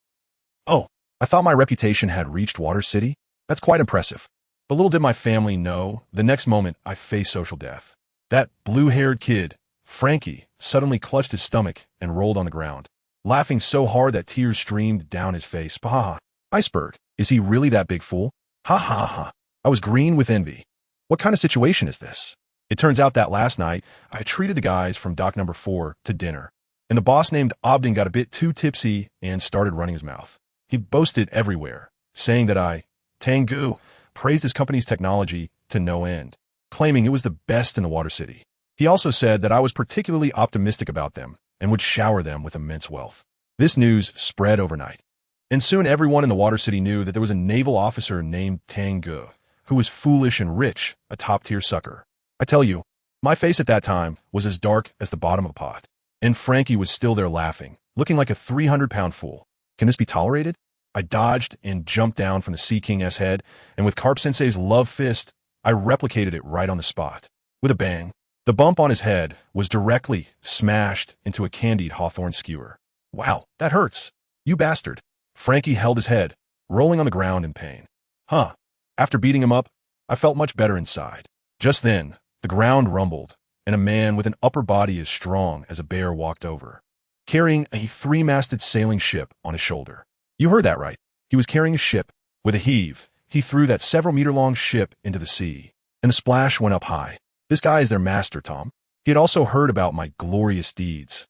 "Oh, I thought my reputation had reached Water City? That's quite impressive." But little did my family know, the next moment I faced social death. That blue-haired kid, Frankie, suddenly clutched his stomach and rolled on the ground, laughing so hard that tears streamed down his face. "Ha! Iceberg, is he really that big fool? Ha ha ha." I was green with envy. What kind of situation is this? It turns out that last night, I treated the guys from dock number 4 to dinner, and the boss named Obden got a bit too tipsy and started running his mouth. He boasted everywhere, saying that I, Tang Ge, praised his company's technology to no end, claiming it was the best in the Water City. He also said that I was particularly optimistic about them and would shower them with immense wealth. This news spread overnight, and soon everyone in the Water City knew that there was a naval officer named Tang Ge, who was foolish and rich, a top-tier sucker. I tell you, my face at that time was as dark as the bottom of a pot, and Frankie was still there laughing, looking like a 300-pound fool. Can this be tolerated? I dodged and jumped down from the Sea King's head, and with Carp Sensei's love fist, I replicated it right on the spot. With a bang, the bump on his head was directly smashed into a candied hawthorn skewer. "Wow, that hurts. You bastard." Frankie held his head, rolling on the ground in pain. After beating him up, I felt much better inside. Just then, the ground rumbled, and a man with an upper body as strong as a bear walked over, carrying a 3-masted sailing ship on his shoulder. You heard that right. He was carrying a ship. With a heave, he threw that several-meter-long ship into the sea, and the splash went up high. "This guy is their master, Tom." He had also heard about my glorious deeds,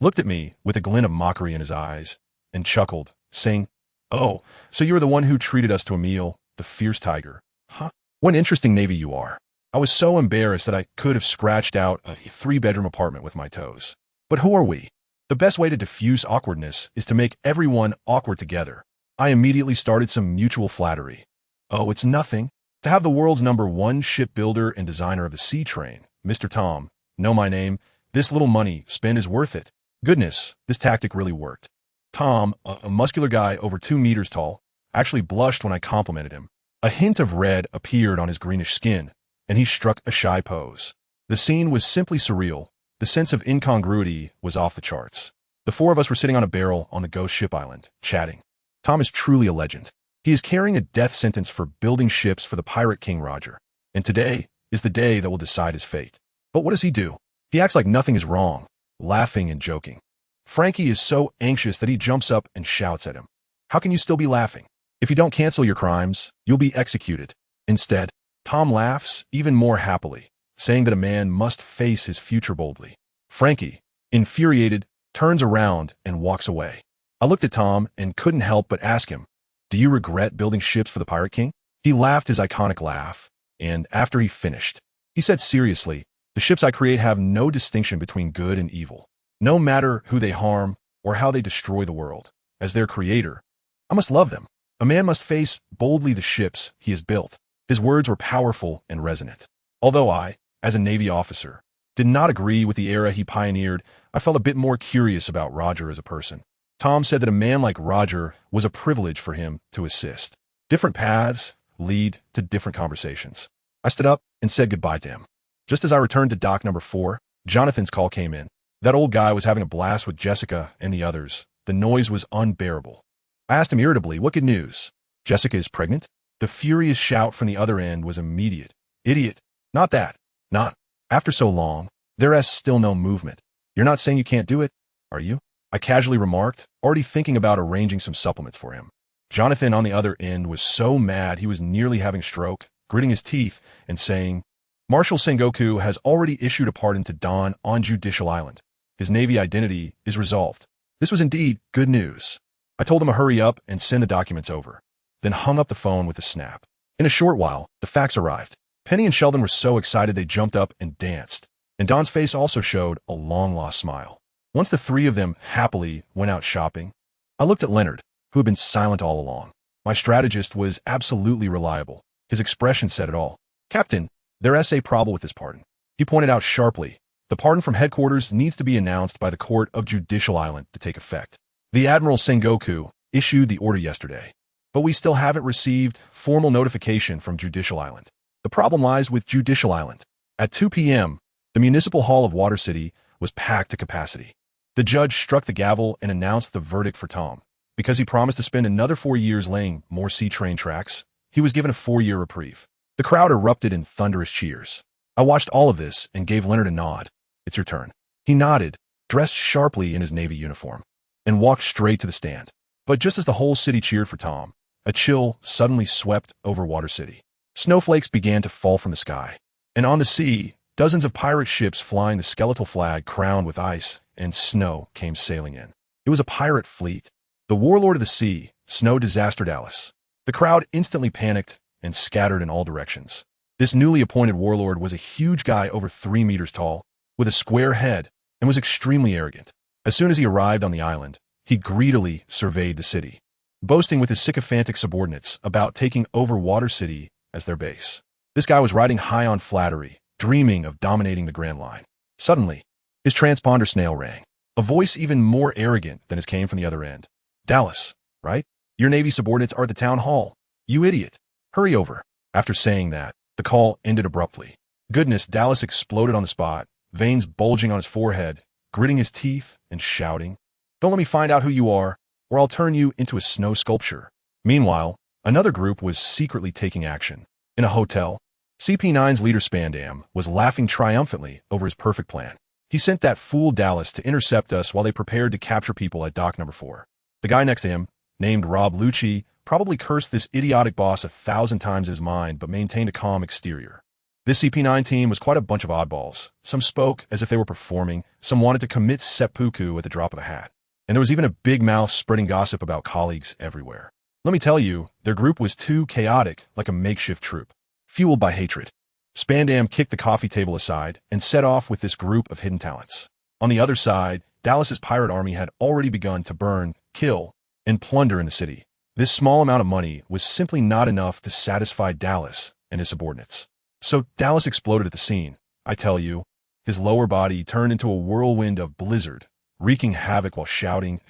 looked at me with a glint of mockery in his eyes, and chuckled, saying, "Oh, so you were the one who treated us to a meal, the fierce tiger. Huh? What an interesting navy you are." I was so embarrassed that I could have scratched out a 3-bedroom apartment with my toes. But who are we? The best way to diffuse awkwardness is to make everyone awkward together. I immediately started some mutual flattery. "Oh, it's nothing. To have the world's #1 shipbuilder and designer of the sea train, Mr. Tom, know my name, this little money spent is worth it." Goodness, this tactic really worked. Tom, a muscular guy over 2 meters tall, actually blushed when I complimented him. A hint of red appeared on his greenish skin, and he struck a shy pose. The scene was simply surreal. The sense of incongruity was off the charts. The 4 of us were sitting on a barrel on the ghost ship island, chatting. Tom is truly a legend. He is carrying a death sentence for building ships for the pirate King Roger, and today is the day that will decide his fate. But what does he do? He acts like nothing is wrong, laughing and joking. Frankie is so anxious that he jumps up and shouts at him. "How can you still be laughing? If you don't cancel your crimes, you'll be executed." Instead, Tom laughs even more happily, saying that a man must face his future boldly. Frankie, infuriated, turns around and walks away. I looked at Tom and couldn't help but ask him, "Do you regret building ships for the Pirate King?" He laughed his iconic laugh, and after he finished, he said seriously, "The ships I create have no distinction between good and evil. No matter who they harm or how they destroy the world. As their creator, I must love them. A man must face boldly the ships he has built." His words were powerful and resonant. Although I, as a Navy officer, did not agree with the era he pioneered, I felt a bit more curious about Roger as a person. Tom said that a man like Roger was a privilege for him to assist. Different paths lead to different conversations. I stood up and said goodbye to him. Just as I returned to dock number 4, Jonathan's call came in. That old guy was having a blast with Jessica and the others. The noise was unbearable. I asked him irritably, "What good news? Jessica is pregnant?" The furious shout from the other end was immediate. "Idiot. Not that. Not. After so long, there's still no movement. You're not saying you can't do it, are you?" I casually remarked, already thinking about arranging some supplements for him. Jonathan on the other end was so mad he was nearly having a stroke, gritting his teeth and saying, Marshal Sengoku has already issued a pardon to Don on Judicial Island. His Navy identity is resolved. This was indeed good news. I told him to hurry up and send the documents over, then hung up the phone with a snap. In a short while, the facts arrived. Penny and Sheldon were so excited they jumped up and danced, and Don's face also showed a long-lost smile. Once the three of them happily went out shopping, I looked at Leonard, who had been silent all along. My strategist was absolutely reliable. His expression said it all. "Captain, there is a problem with this pardon." He pointed out sharply, "The pardon from headquarters needs to be announced by the Court of Judicial Island to take effect. The Admiral Sengoku issued the order yesterday, but we still haven't received formal notification from Judicial Island. The problem lies with Judicial Island." At 2 p.m., the Municipal Hall of Water City was packed to capacity. The judge struck the gavel and announced the verdict for Tom. Because he promised to spend another 4 years laying more sea train tracks, he was given a 4-year reprieve. The crowd erupted in thunderous cheers. I watched all of this and gave Leonard a nod. "It's your turn." He nodded, dressed sharply in his Navy uniform, and walked straight to the stand. But just as the whole city cheered for Tom, a chill suddenly swept over Water City. Snowflakes began to fall from the sky, and on the sea, dozens of pirate ships flying the skeletal flag crowned with ice and snow came sailing in. It was a pirate fleet. The warlord of the sea, Snow Disaster Dallas. The crowd instantly panicked and scattered in all directions. This newly appointed warlord was a huge guy over 3 meters tall, with a square head, and was extremely arrogant. As soon as he arrived on the island, he greedily surveyed the city, boasting with his sycophantic subordinates about taking over Water City as their base. This guy was riding high on flattery, dreaming of dominating the Grand Line. Suddenly, his transponder snail rang, a voice even more arrogant than his came from the other end. "Dallas, right? Your Navy subordinates are at the town hall. You idiot. Hurry over." After saying that, the call ended abruptly. Goodness, Dallas exploded on the spot, veins bulging on his forehead, gritting his teeth and shouting, "Don't let me find out who you are, or I'll turn you into a snow sculpture." Meanwhile, another group was secretly taking action. In a hotel, CP9's leader Spandam was laughing triumphantly over his perfect plan. He sent that fool Dallas to intercept us while they prepared to capture people at dock number 4. The guy next to him, named Rob Lucci, probably cursed this idiotic boss 1,000 times in his mind but maintained a calm exterior. This CP9 team was quite a bunch of oddballs. Some spoke as if they were performing, some wanted to commit seppuku at the drop of a hat. And there was even a big mouth spreading gossip about colleagues everywhere. Let me tell you, their group was too chaotic, like a makeshift troop, fueled by hatred. Spandam kicked the coffee table aside and set off with this group of hidden talents. On the other side, Dallas's pirate army had already begun to burn, kill, and plunder in the city. This small amount of money was simply not enough to satisfy Dallas and his subordinates. So Dallas exploded at the scene. I tell you, his lower body turned into a whirlwind of blizzard, wreaking havoc while shouting,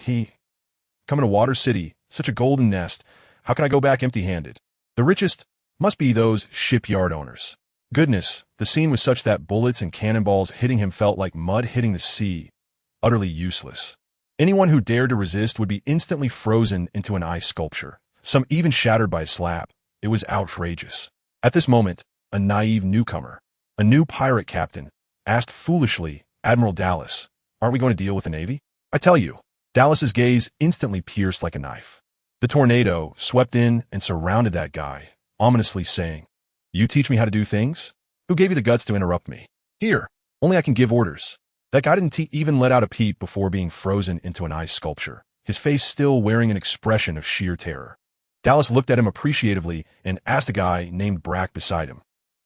"Coming to Water City, such a golden nest. How can I go back empty-handed? The richest must be those shipyard owners." Goodness, the scene was such that bullets and cannonballs hitting him felt like mud hitting the sea, utterly useless. Anyone who dared to resist would be instantly frozen into an ice sculpture, some even shattered by a slap. It was outrageous. At this moment, a naive newcomer, a new pirate captain, asked foolishly, "Admiral Dallas, aren't we going to deal with the Navy?" I tell you, Dallas's gaze instantly pierced like a knife. The tornado swept in and surrounded that guy, ominously saying, "You teach me how to do things? Who gave you the guts to interrupt me? Here, only I can give orders." That guy didn't even let out a peep before being frozen into an ice sculpture, his face still wearing an expression of sheer terror. Dallas looked at him appreciatively and asked the guy named Brack beside him,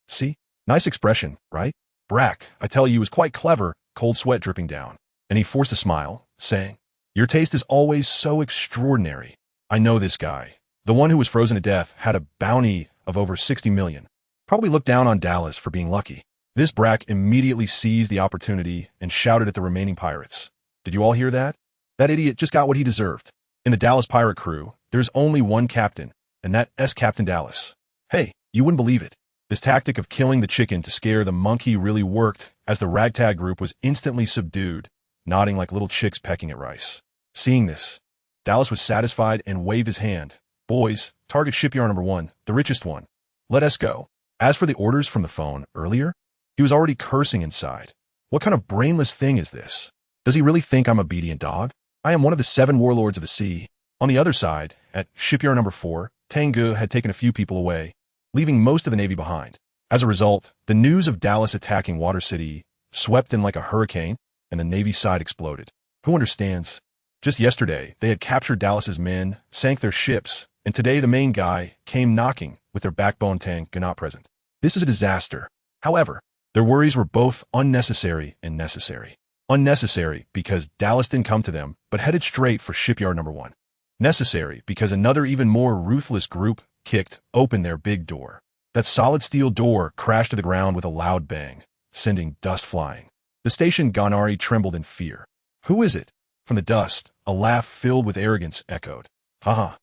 "See? Nice expression, right?" Brack, I tell you, was quite clever, cold sweat dripping down, and he forced a smile, saying, "Your taste is always so extraordinary. I know this guy. The one who was frozen to death had a bounty of over 60 million. Probably looked down on Dallas for being lucky." This Brack immediately seized the opportunity and shouted at the remaining pirates, "Did you all hear that? That idiot just got what he deserved. In the Dallas pirate crew, there's only one captain, and that's Captain Dallas. Hey, you wouldn't believe it. This tactic of killing the chicken to scare the monkey really worked, as the ragtag group was instantly subdued, nodding like little chicks pecking at rice." Seeing this, Dallas was satisfied and waved his hand. "Boys, target shipyard number 1, the richest one. Let us go." As for the orders from the phone earlier, he was already cursing inside. What kind of brainless thing is this? Does he really think I'm a obedient dog? I am one of the 7 warlords of the sea. On the other side, at shipyard number 4, Tang Ge had taken a few people away, leaving most of the Navy behind. As a result, the news of Dallas attacking Water City swept in like a hurricane, and the Navy side exploded. Who understands? Just yesterday, they had captured Dallas's men, sank their ships, and today the main guy came knocking with their backbone Tang Ge not present. This is a disaster. However, their worries were both unnecessary and necessary. Unnecessary because Dallas didn't come to them, but headed straight for shipyard number 1. Necessary because another even more ruthless group kicked open their big door. That solid steel door crashed to the ground with a loud bang, sending dust flying. The station Ganari trembled in fear. Who is it? From the dust, a laugh filled with arrogance echoed. Haha.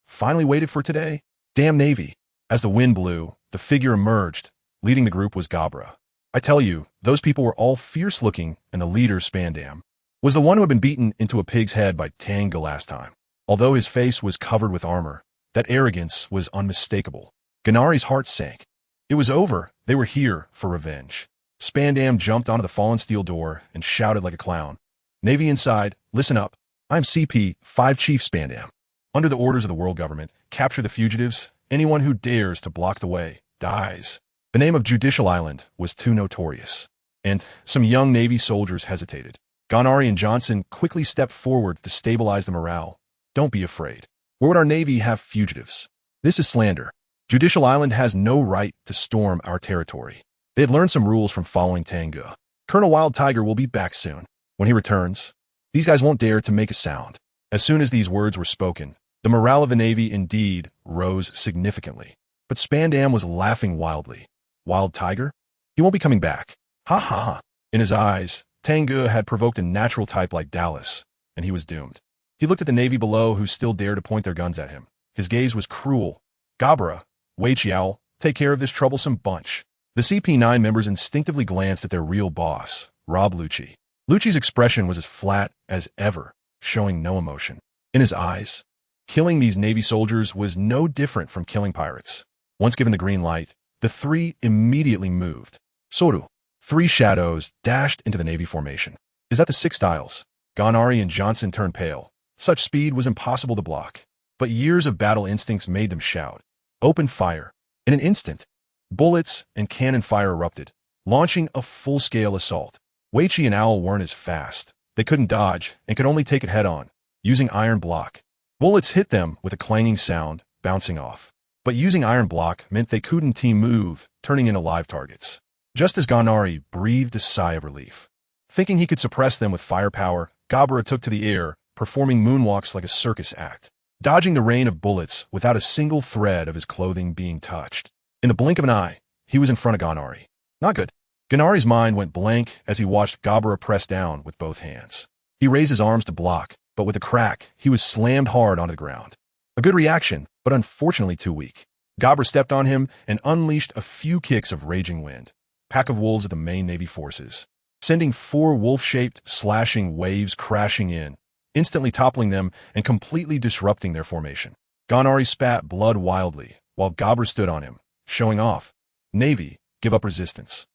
Finally waited for today? Damn Navy. As the wind blew, the figure emerged. Leading the group was Gabra. I tell you, those people were all fierce-looking, and the leader, Spandam, was the one who had been beaten into a pig's head by Tang Ge last time. Although his face was covered with armor, that arrogance was unmistakable. Ganari's heart sank. It was over. They were here for revenge. Spandam jumped onto the fallen steel door and shouted like a clown. Navy inside, listen up. I'm CP-5 Chief Spandam. Under the orders of the world government, capture the fugitives. Anyone who dares to block the way dies. The name of Judicial Island was too notorious, and some young Navy soldiers hesitated. Ganari and Johnson quickly stepped forward to stabilize the morale. Don't be afraid. Where would our Navy have fugitives? This is slander. Judicial Island has no right to storm our territory. They had learned some rules from following Tang Ge. Colonel Wild Tiger will be back soon. When he returns, these guys won't dare to make a sound. As soon as these words were spoken, the morale of the Navy indeed rose significantly. But Spandam was laughing wildly. Wild Tiger? He won't be coming back. Ha ha ha. In his eyes, Tang Ge had provoked a natural type like Dallas, and he was doomed. He looked at the Navy below who still dared to point their guns at him. His gaze was cruel. Gabra, Wei Chiao, take care of this troublesome bunch. The CP9 members instinctively glanced at their real boss, Rob Lucci. Lucci's expression was as flat as ever, showing no emotion. In his eyes, killing these Navy soldiers was no different from killing pirates. Once given the green light, the three immediately moved. Soru. 3 shadows dashed into the Navy formation. Is that the 6 styles? Ganari and Johnson turned pale. Such speed was impossible to block. But years of battle instincts made them shout. Open fire. In an instant, bullets and cannon fire erupted, launching a full-scale assault. Weichi and Owl weren't as fast. They couldn't dodge and could only take it head-on, using iron block. Bullets hit them with a clanging sound, bouncing off. But using iron block meant they couldn't team move, turning into live targets. Just as Ganari breathed a sigh of relief. Thinking he could suppress them with firepower, Gabra took to the air, performing moonwalks like a circus act, dodging the rain of bullets without a single thread of his clothing being touched. In the blink of an eye, he was in front of Ganari. Not good. Ganari's mind went blank as he watched Gabra press down with both hands. He raised his arms to block, but with a crack, he was slammed hard onto the ground. A good reaction, but unfortunately too weak. Gabra stepped on him and unleashed a few kicks of raging wind. Pack of wolves of the main Navy forces, sending 4 wolf-shaped, slashing waves crashing in, instantly toppling them and completely disrupting their formation. Ganari spat blood wildly, while Gabra stood on him, showing off. Navy, give up resistance.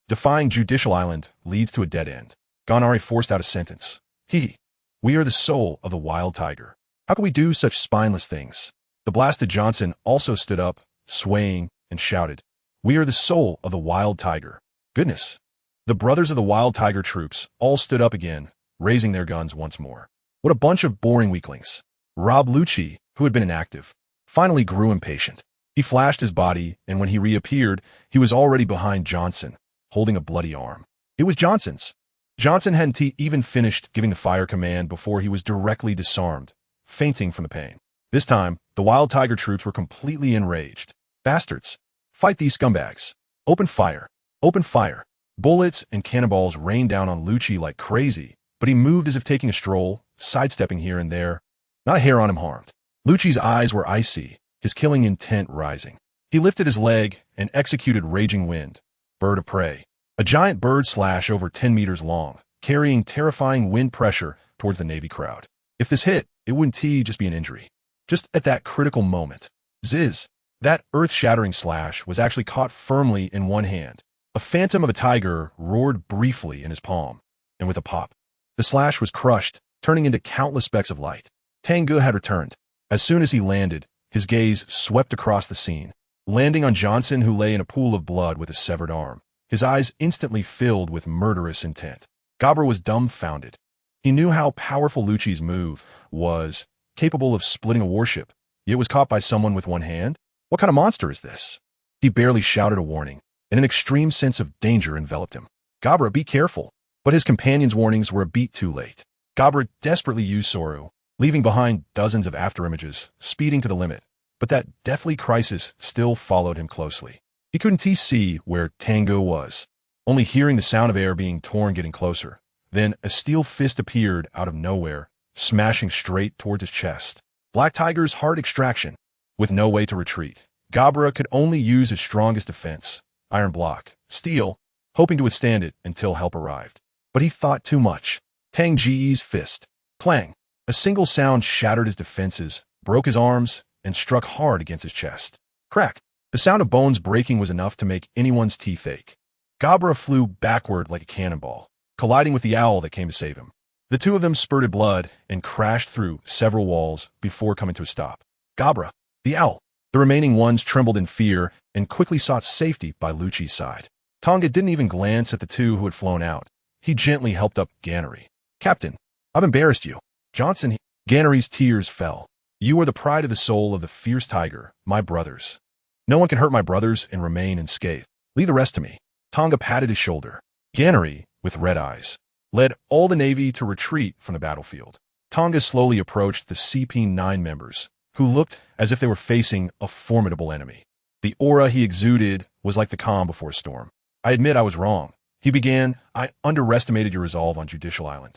Defying Judicial Island leads to a dead end. Ganari forced out a sentence. We are the soul of the Wild Tiger. How can we do such spineless things? The blasted Johnson also stood up, swaying, and shouted. We are the soul of the Wild Tiger. Goodness. The brothers of the Wild Tiger troops all stood up again, raising their guns once more. What a bunch of boring weaklings. Rob Lucci, who had been inactive, finally grew impatient. He flashed his body, and when he reappeared, he was already behind Johnson, holding a bloody arm. It was Johnson's. Johnson hadn't even finished giving the fire command before he was directly disarmed, fainting from the pain. This time, the Wild Tiger troops were completely enraged. Bastards. Fight these scumbags. Open fire. Open fire. Bullets and cannonballs rained down on Lucci like crazy, but he moved as if taking a stroll, sidestepping here and there. Not a hair on him harmed. Lucci's eyes were icy, his killing intent rising. He lifted his leg and executed Raging Wind, Bird of Prey. A giant bird slash over 10 meters long, carrying terrifying wind pressure towards the Navy crowd. If this hit, it wouldn't just be an injury. Just at that critical moment. Ziz. That earth-shattering slash was actually caught firmly in one hand. A phantom of a tiger roared briefly in his palm, and with a pop, the slash was crushed, turning into countless specks of light. Tang Ge had returned. As soon as he landed, his gaze swept across the scene. landing on Johnson, who lay in a pool of blood with a severed arm, his eyes instantly filled with murderous intent. Gabra was dumbfounded. He knew how powerful Lucci's move was, capable of splitting a warship, yet was caught by someone with one hand? What kind of monster is this? He barely shouted a warning, and an extreme sense of danger enveloped him. Gabra, be careful. But his companion's warnings were a beat too late. Gabra desperately used Soru, leaving behind dozens of afterimages, speeding to the limit. But that deathly crisis still followed him closely. He couldn't see where Tang Ge was, only hearing the sound of air being torn getting closer. Then a steel fist appeared out of nowhere, smashing straight towards his chest. Black Tiger's hard extraction. With no way to retreat, Gabra could only use his strongest defense, iron block, steel, hoping to withstand it until help arrived. But he thought too much. Tang Ge's fist. Clang. A single sound shattered his defenses, broke his arms, and struck hard against his chest. Crack. The sound of bones breaking was enough to make anyone's teeth ache. Gabra flew backward like a cannonball, colliding with the owl that came to save him. The two of them spurted blood and crashed through several walls before coming to a stop. Gabra. The owl. The remaining ones trembled in fear and quickly sought safety by Lucci's side. Tang Ge didn't even glance at the two who had flown out. He gently helped up Ganary. Captain, I've embarrassed you. Johnson. Ganary's tears fell. You are the pride of the soul of the fierce tiger, my brothers. No one can hurt my brothers and remain unscathed. Leave the rest to me. Tang Ge patted his shoulder. Ganary, with red eyes, led all the Navy to retreat from the battlefield. Tang Ge slowly approached the CP-9 members, who looked as if they were facing a formidable enemy. The aura he exuded was like the calm before a storm. I admit I was wrong. He began, I underestimated your resolve on Judicial Island.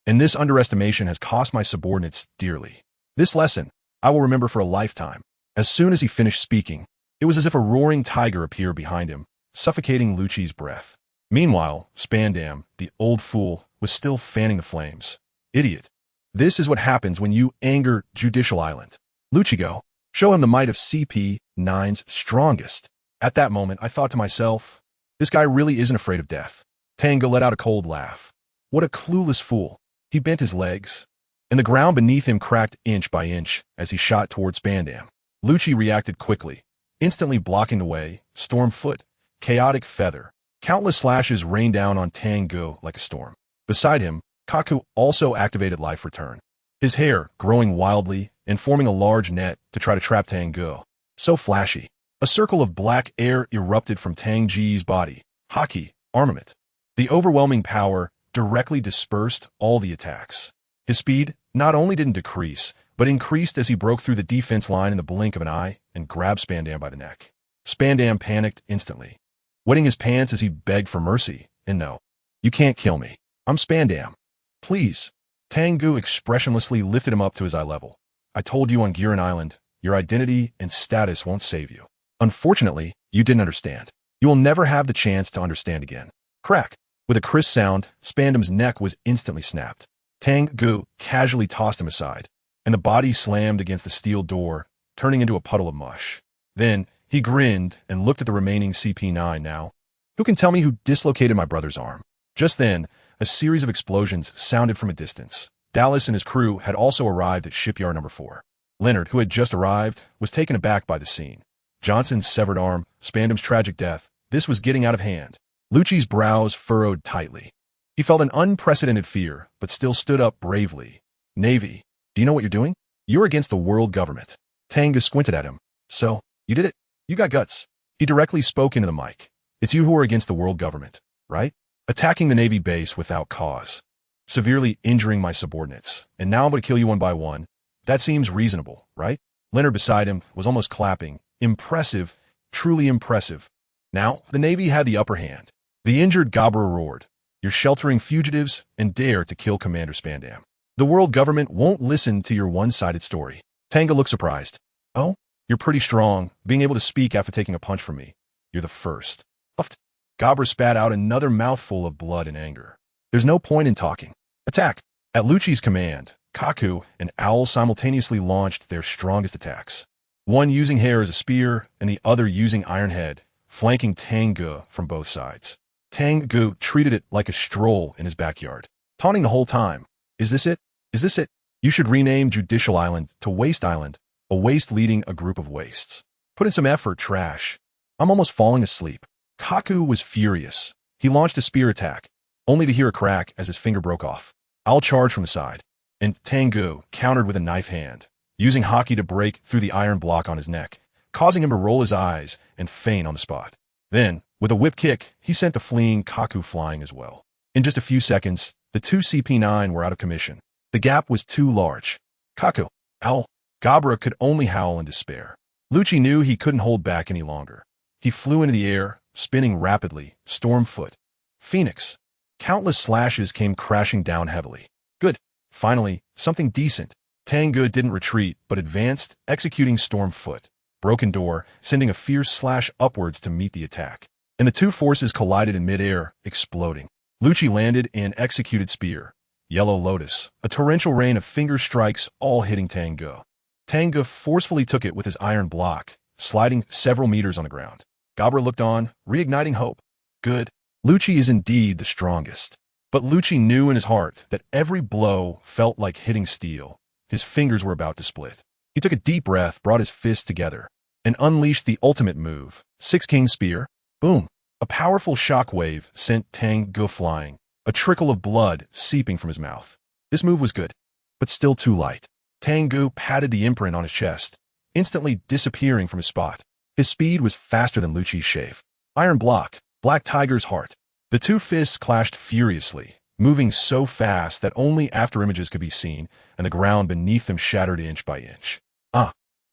And this underestimation has cost my subordinates dearly. This lesson, I will remember for a lifetime. As soon as he finished speaking, it was as if a roaring tiger appeared behind him, suffocating Lucci's breath. Meanwhile, Spandam, the old fool, was still fanning the flames. Idiot. This is what happens when you anger Judicial Island. Lucci, go. Show him the might of CP-9's strongest. At that moment, I thought to myself, this guy really isn't afraid of death. Tang Ge let out a cold laugh. What a clueless fool. He bent his legs, and the ground beneath him cracked inch by inch as he shot towards Spandam. Lucci reacted quickly, instantly blocking the way, storm foot, chaotic feather. Countless slashes rained down on Tang Ge like a storm. Beside him, Kaku also activated life return, his hair growing wildly and forming a large net to try to trap Tang Ge. So flashy. A circle of black air erupted from Tang Ge's body. Haki, armament. The overwhelming power directly dispersed all the attacks. His speed not only didn't decrease, but increased as he broke through the defense line in the blink of an eye and grabbed Spandam by the neck. Spandam panicked instantly, wetting his pants as he begged for mercy. And no, you can't kill me. I'm Spandam. Please. Tang Ge expressionlessly lifted him up to his eye level. I told you on Giran Island, your identity and status won't save you. Unfortunately, you didn't understand. You will never have the chance to understand again. Crack. With a crisp sound, Spandam's neck was instantly snapped. Tang Ge casually tossed him aside, and the body slammed against the steel door, turning into a puddle of mush. Then, he grinned and looked at the remaining CP-9 now. Who can tell me who dislocated my brother's arm? Just then, a series of explosions sounded from a distance. Dallas and his crew had also arrived at shipyard number 4. Leonard, who had just arrived, was taken aback by the scene. Johnson's severed arm, Spandam's tragic death, this was getting out of hand. Lucci's brows furrowed tightly. He felt an unprecedented fear, but still stood up bravely. Navy, do you know what you're doing? You're against the world government. Tang Ge squinted at him. So, you did it? You got guts. He directly spoke into the mic. It's you who are against the world government, right? Attacking the Navy base without cause. Severely injuring my subordinates. And now I'm going to kill you one by one. That seems reasonable, right? Leonard beside him was almost clapping. Impressive, truly impressive. Now, the Navy had the upper hand. The injured Gabra roared. You're sheltering fugitives and dare to kill Commander Spandam. The world government won't listen to your one-sided story. Tang Ge looked surprised. Oh, you're pretty strong, being able to speak after taking a punch from me. You're the first. Puffed. Gabra spat out another mouthful of blood in anger. There's no point in talking. Attack. At Lucci's command, Kaku and Owl simultaneously launched their strongest attacks. One using hair as a spear and the other using iron head, flanking Tang Ge from both sides. Tang Ge treated it like a stroll in his backyard, taunting the whole time. Is this it? Is this it? You should rename Judicial Island to Waste Island, a waste leading a group of wastes. Put in some effort, trash. I'm almost falling asleep. Kaku was furious. He launched a spear attack, only to hear a crack as his finger broke off. I'll charge from the side. And Tang Ge countered with a knife hand, using Haki to break through the iron block on his neck, causing him to roll his eyes and faint on the spot. Then, with a whip kick, he sent the fleeing Kaku flying as well. In just a few seconds, the two CP9 were out of commission. The gap was too large. Kaku, ow. Gabra could only howl in despair. Lucci knew he couldn't hold back any longer. He flew into the air, spinning rapidly, storm-foot. Phoenix. Countless slashes came crashing down heavily. Good. Finally, something decent. Tang Ge didn't retreat, but advanced, executing storm-foot. Broken door, sending a fierce slash upwards to meet the attack. And the two forces collided in midair, exploding. Lucci landed and executed spear. Yellow Lotus, a torrential rain of finger strikes, all hitting Tang Ge. Tang Ge forcefully took it with his iron block, sliding several meters on the ground. Gabra looked on, reigniting hope. Good. Lucci is indeed the strongest. But Lucci knew in his heart that every blow felt like hitting steel. His fingers were about to split. He took a deep breath, brought his fists together, and unleashed the ultimate move. Six King Spear. Boom. A powerful shockwave sent Tang Ge flying, a trickle of blood seeping from his mouth. This move was good, but still too light. Tang Ge patted the imprint on his chest, instantly disappearing from his spot. His speed was faster than Lucci's shave. Iron block, Black Tiger's heart. The two fists clashed furiously, moving so fast that only after images could be seen, and the ground beneath them shattered inch by inch.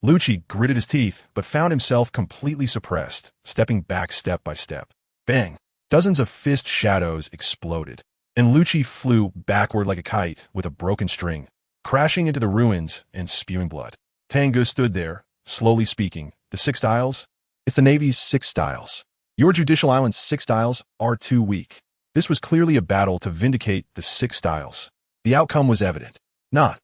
Lucci gritted his teeth, but found himself completely suppressed, stepping back step by step. Bang! Dozens of fist shadows exploded, and Lucci flew backward like a kite with a broken string, crashing into the ruins and spewing blood. Tang Ge stood there, slowly speaking. The 6 styles? It's the Navy's 6 styles. Your Judicial Island's 6 styles are too weak. This was clearly a battle to vindicate the 6 styles. The outcome was evident. Not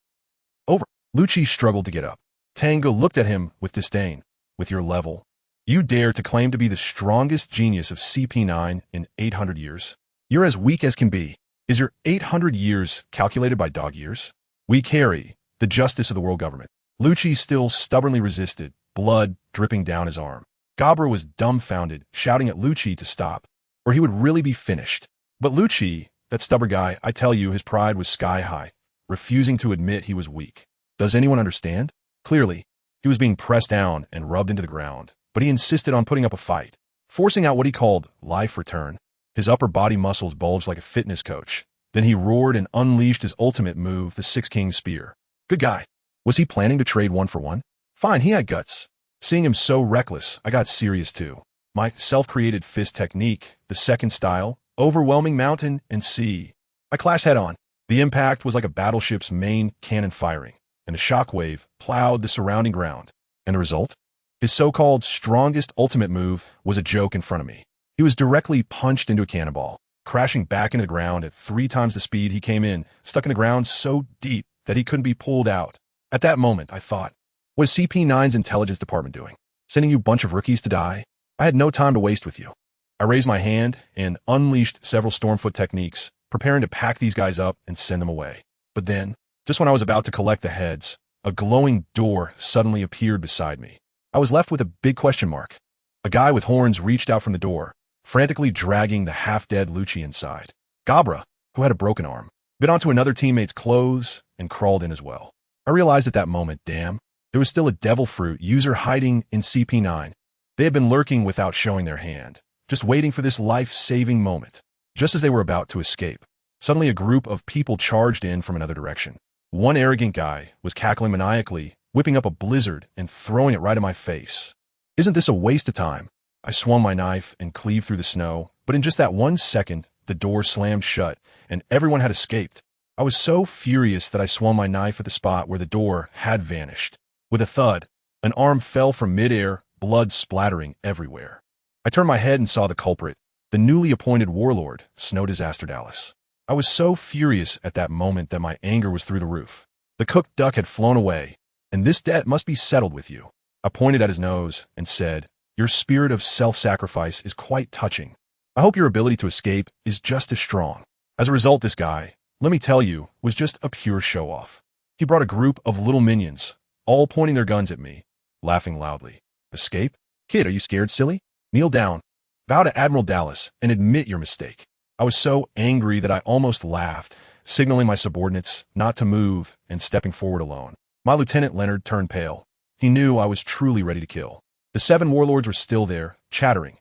over. Lucci struggled to get up. Tang Ge looked at him with disdain. With your level, you dare to claim to be the strongest genius of CP9 in 800 years? You're as weak as can be. Is your 800 years calculated by dog years? We carry the justice of the world government. Lucci still stubbornly resisted, blood dripping down his arm. Gabra was dumbfounded, shouting at Lucci to stop, or he would really be finished. But Lucci, that stubborn guy, I tell you, his pride was sky high, refusing to admit he was weak. Does anyone understand? Clearly, he was being pressed down and rubbed into the ground, but he insisted on putting up a fight, forcing out what he called life return. His upper body muscles bulged like a fitness coach. Then he roared and unleashed his ultimate move, the 6 King Spear. Good guy. Was he planning to trade 1 for 1? Fine, he had guts. Seeing him so reckless, I got serious too. My self-created fist technique, the 2nd style, overwhelming mountain and sea. I clashed head-on. The impact was like a battleship's main cannon firing, and a shockwave plowed the surrounding ground. And the result? His so-called strongest ultimate move was a joke in front of me. He was directly punched into a cannonball, crashing back into the ground at 3 times the speed he came in, stuck in the ground so deep that he couldn't be pulled out. At that moment, I thought, what is CP9's intelligence department doing? Sending you a bunch of rookies to die? I had no time to waste with you. I raised my hand and unleashed several Stormfoot techniques, preparing to pack these guys up and send them away. But then, just when I was about to collect the heads, a glowing door suddenly appeared beside me. I was left with a big question mark. A guy with horns reached out from the door, frantically dragging the half-dead Lucci inside. Gabra, who had a broken arm, bit onto another teammate's clothes and crawled in as well. I realized at that moment, damn, there was still a devil fruit user hiding in CP9. They had been lurking without showing their hand, just waiting for this life-saving moment. Just as they were about to escape, suddenly a group of people charged in from another direction. One arrogant guy was cackling maniacally, whipping up a blizzard and throwing it right in my face. Isn't this a waste of time? I swung my knife and cleaved through the snow, but in just that 1 second, the door slammed shut, and everyone had escaped. I was so furious that I swung my knife at the spot where the door had vanished. With a thud, an arm fell from midair, blood splattering everywhere. I turned my head and saw the culprit, the newly appointed warlord, Snow Disaster Dallas. I was so furious at that moment that my anger was through the roof. The cooked duck had flown away, and this debt must be settled with you. I pointed at his nose and said, your spirit of self-sacrifice is quite touching. I hope your ability to escape is just as strong. As a result, this guy, let me tell you, was just a pure show-off. He brought a group of little minions, all pointing their guns at me, laughing loudly. Escape? Kid, are you scared, silly? Kneel down. Bow to Admiral Dallas and admit your mistake. I was so angry that I almost laughed, signaling my subordinates not to move and stepping forward alone. My Lieutenant Leonard turned pale. He knew I was truly ready to kill. The 7 warlords were still there, chattering.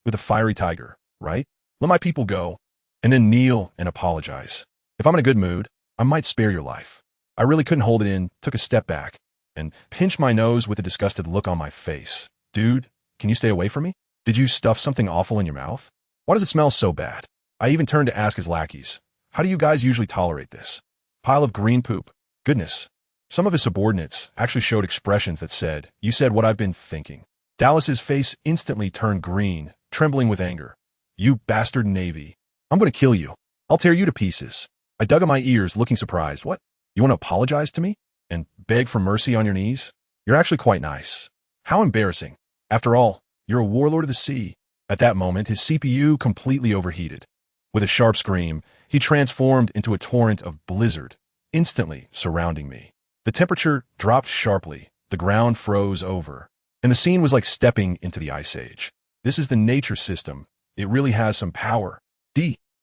With a fiery tiger, right? Let my people go, and then kneel and apologize. If I'm in a good mood, I might spare your life. I really couldn't hold it in, took a step back, and pinched my nose with a disgusted look on my face. Dude, can you stay away from me? Did you stuff something awful in your mouth? Why does it smell so bad? I even turned to ask his lackeys, how do you guys usually tolerate this? Pile of green poop. Goodness. Some of his subordinates actually showed expressions that said, you said what I've been thinking. Dallas's face instantly turned green, trembling with anger. You bastard Navy. I'm going to kill you. I'll tear you to pieces. I dug in my ears, looking surprised. What? You want to apologize to me? And beg for mercy on your knees? You're actually quite nice. How embarrassing. After all, you're a warlord of the sea. At that moment, his CPU completely overheated. With a sharp scream, he transformed into a torrent of blizzard, instantly surrounding me. The temperature dropped sharply, the ground froze over, and the scene was like stepping into the Ice Age. This is the nature system. It really has some power.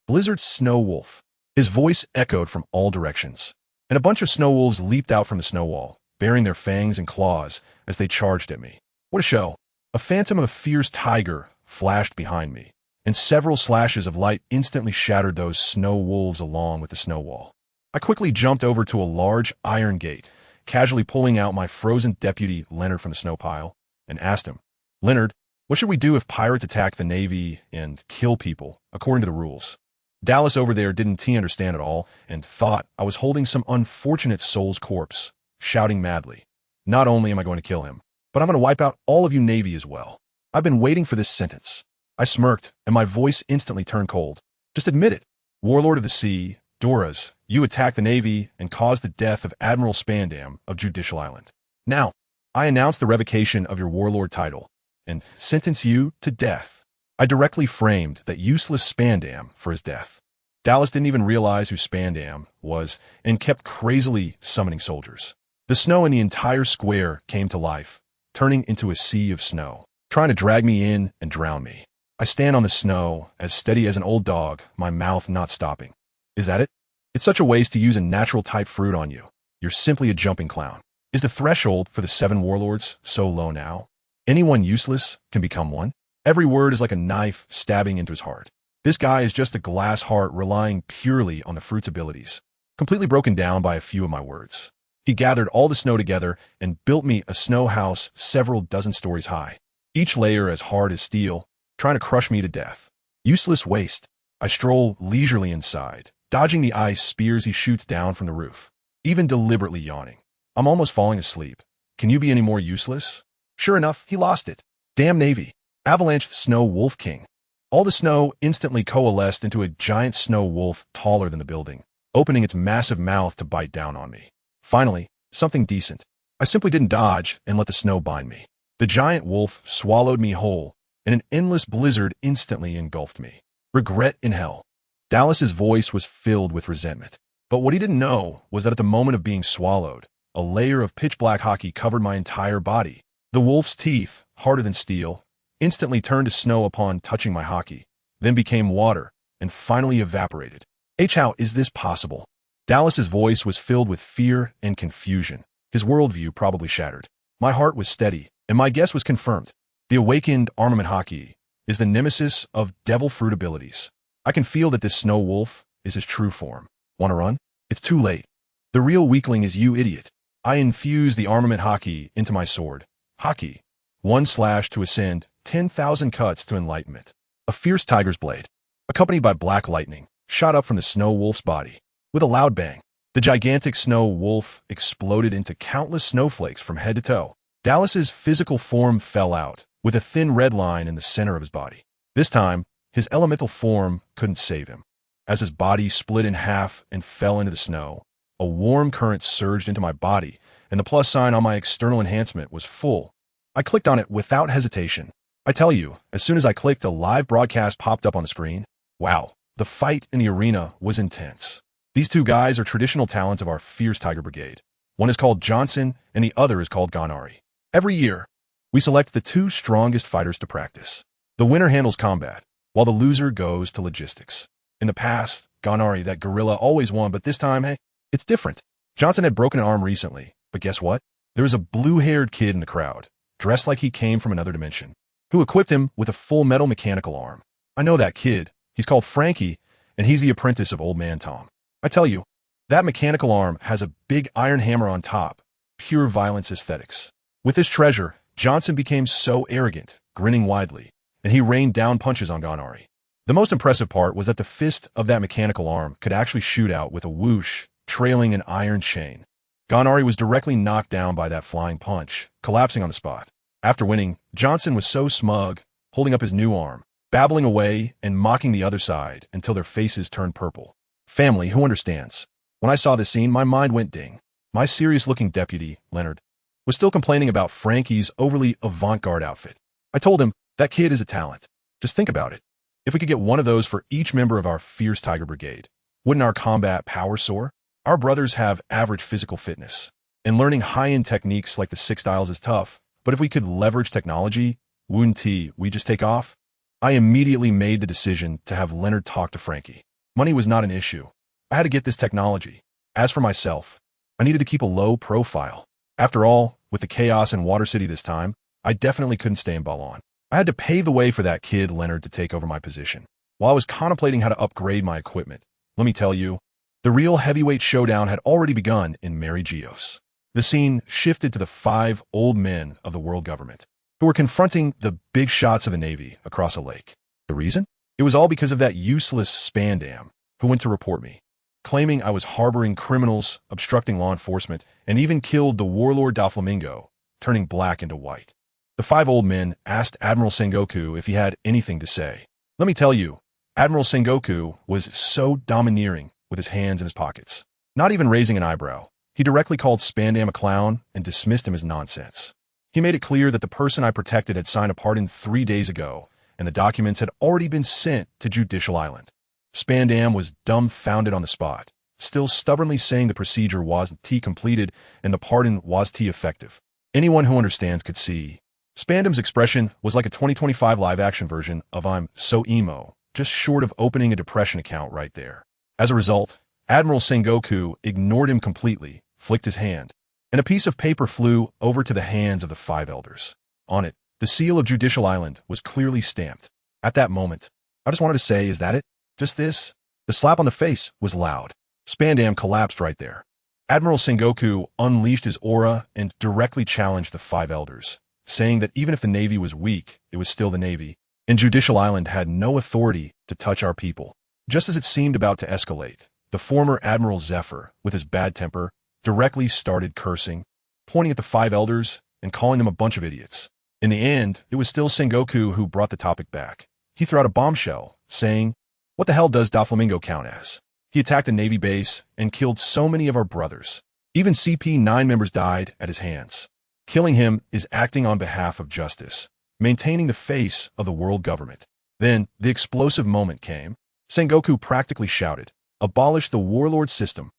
Blizzard's snow wolf. His voice echoed from all directions, and a bunch of snow wolves leaped out from the snow wall, baring their fangs and claws as they charged at me. What a show. A phantom of a fierce tiger flashed behind me, and several slashes of light instantly shattered those snow wolves along with the snow wall. I quickly jumped over to a large iron gate, casually pulling out my frozen deputy Leonard from the snow pile, and asked him, Leonard, what should we do if pirates attack the Navy and kill people, according to the rules? Dallas over there didn't understand at all and thought I was holding some unfortunate soul's corpse, shouting madly. Not only am I going to kill him, but I'm going to wipe out all of you Navy as well. I've been waiting for this sentence. I smirked, and my voice instantly turned cold. Just admit it. Warlord of the Sea, Doras, you attacked the Navy and caused the death of Admiral Spandam of Judicial Island. Now, I announce the revocation of your warlord title and sentence you to death. I directly framed that useless Spandam for his death. Dallas didn't even realize who Spandam was and kept crazily summoning soldiers. The snow in the entire square came to life, turning into a sea of snow, trying to drag me in and drown me. I stand on the snow, as steady as an old dog, my mouth not stopping. Is that it? It's such a waste to use a natural-type fruit on you. You're simply a jumping clown. Is the threshold for the 7 warlords so low now? Anyone useless can become one? Every word is like a knife stabbing into his heart. This guy is just a glass heart relying purely on the fruit's abilities, completely broken down by a few of my words. He gathered all the snow together and built me a snow house several dozen stories high, each layer as hard as steel, trying to crush me to death. Useless waste. I stroll leisurely inside, dodging the ice spears he shoots down from the roof, even deliberately yawning. I'm almost falling asleep. Can you be any more useless? Sure enough, he lost it. Damn Navy. Avalanche Snow Wolf King. All the snow instantly coalesced into a giant snow wolf taller than the building, opening its massive mouth to bite down on me. Finally, something decent. I simply didn't dodge and let the snow bind me. The giant wolf swallowed me whole, and an endless blizzard instantly engulfed me. Regret in hell. Dallas's voice was filled with resentment. But what he didn't know was that at the moment of being swallowed, a layer of pitch-black hockey covered my entire body. The wolf's teeth, harder than steel, instantly turned to snow upon touching my hockey, then became water, and finally evaporated. How is this possible? Dallas's voice was filled with fear and confusion. His worldview probably shattered. My heart was steady, and my guess was confirmed. The awakened armament hockey is the nemesis of devil fruit abilities. I can feel that this snow wolf is his true form. Want to run? It's too late. The real weakling is you, idiot. I infuse the armament hockey into my sword. Hockey. 1 slash to ascend, 10,000 cuts to enlightenment. A fierce tiger's blade, accompanied by black lightning, shot up from the snow wolf's body. With a loud bang, the gigantic snow wolf exploded into countless snowflakes from head to toe. Dallas's physical form fell out, with a thin red line in the center of his body. This time, his elemental form couldn't save him. As his body split in half and fell into the snow, a warm current surged into my body, and the plus sign on my external enhancement was full. I clicked on it without hesitation. I tell you, as soon as I clicked, a live broadcast popped up on the screen. Wow, the fight in the arena was intense. These 2 guys are traditional talents of our fierce Tiger Brigade. One is called Johnson, and the other is called Ganari. Every year, We select the two strongest fighters to practice. The winner handles combat, while the loser goes to logistics. In the past, Ganari, that gorilla, always won, but this time, hey, it's different. Johnson had broken an arm recently, but guess what? There was a blue-haired kid in the crowd, dressed like he came from another dimension, who equipped him with a full metal mechanical arm. I know that kid. He's called Frankie, and he's the apprentice of Old Man Tom. I tell you, that mechanical arm has a big iron hammer on top, pure violence aesthetics. With this treasure, Johnson became so arrogant, grinning widely, and he rained down punches on Ganari. The most impressive part was that the fist of that mechanical arm could actually shoot out with a whoosh, trailing an iron chain. Ganari was directly knocked down by that flying punch, collapsing on the spot. After winning, Johnson was so smug, holding up his new arm, babbling away and mocking the other side until their faces turned purple. Family, who understands? When I saw this scene, my mind went ding. My serious-looking deputy, Leonard, was still complaining about Frankie's overly avant-garde outfit. I told him, that kid is a talent. Just think about it. If we could get one of those for each member of our fierce Tiger Brigade, wouldn't our combat power soar? Our brothers have average physical fitness, and learning high-end techniques like the 6 styles is tough, but if we could leverage technology, wouldn't we just take off? I immediately made the decision to have Leonard talk to Frankie. Money was not an issue. I had to get this technology. As for myself, I needed to keep a low profile. After all, with the chaos in Water City this time, I definitely couldn't stay in Balon. I had to pave the way for that kid Leonard to take over my position. While I was contemplating how to upgrade my equipment, let me tell you, the real heavyweight showdown had already begun in Mary Geos. The scene shifted to the 5 old men of the world government, who were confronting the big shots of the Navy across a lake. The reason? It was all because of that useless Spandam, who went to report me, claiming I was harboring criminals, obstructing law enforcement, and even killed the warlord Doflamingo, turning black into white. The 5 old men asked Admiral Sengoku if he had anything to say. Let me tell you, Admiral Sengoku was so domineering with his hands in his pockets. Not even raising an eyebrow, he directly called Spandam a clown and dismissed him as nonsense. He made it clear that the person I protected had signed a pardon 3 days ago, and the documents had already been sent to Judicial Island. Spandam was dumbfounded on the spot, still stubbornly saying the procedure was completed and the pardon was effective. Anyone who understands could see. Spandam's expression was like a 2025 live-action version of I'm so emo, just short of opening a depression account right there. As a result, Admiral Sengoku ignored him completely, flicked his hand, and a piece of paper flew over to the hands of the 5 elders. On it, the seal of Judicial Island was clearly stamped. At that moment, I just wanted to say, is that it? Just this? The slap on the face was loud. Spandam collapsed right there. Admiral Sengoku unleashed his aura and directly challenged the 5 elders, saying that even if the Navy was weak, it was still the Navy, and Judicial Island had no authority to touch our people. Just as it seemed about to escalate, the former Admiral Zephyr, with his bad temper, directly started cursing, pointing at the 5 elders and calling them a bunch of idiots. In the end, it was still Sengoku who brought the topic back. He threw out a bombshell, saying, "What the hell does Doflamingo count as? He attacked a Navy base and killed so many of our brothers. Even CP9 members died at his hands. Killing him is acting on behalf of justice, maintaining the face of the world government." Then, the explosive moment came. Sengoku practically shouted, "Abolish the warlord system."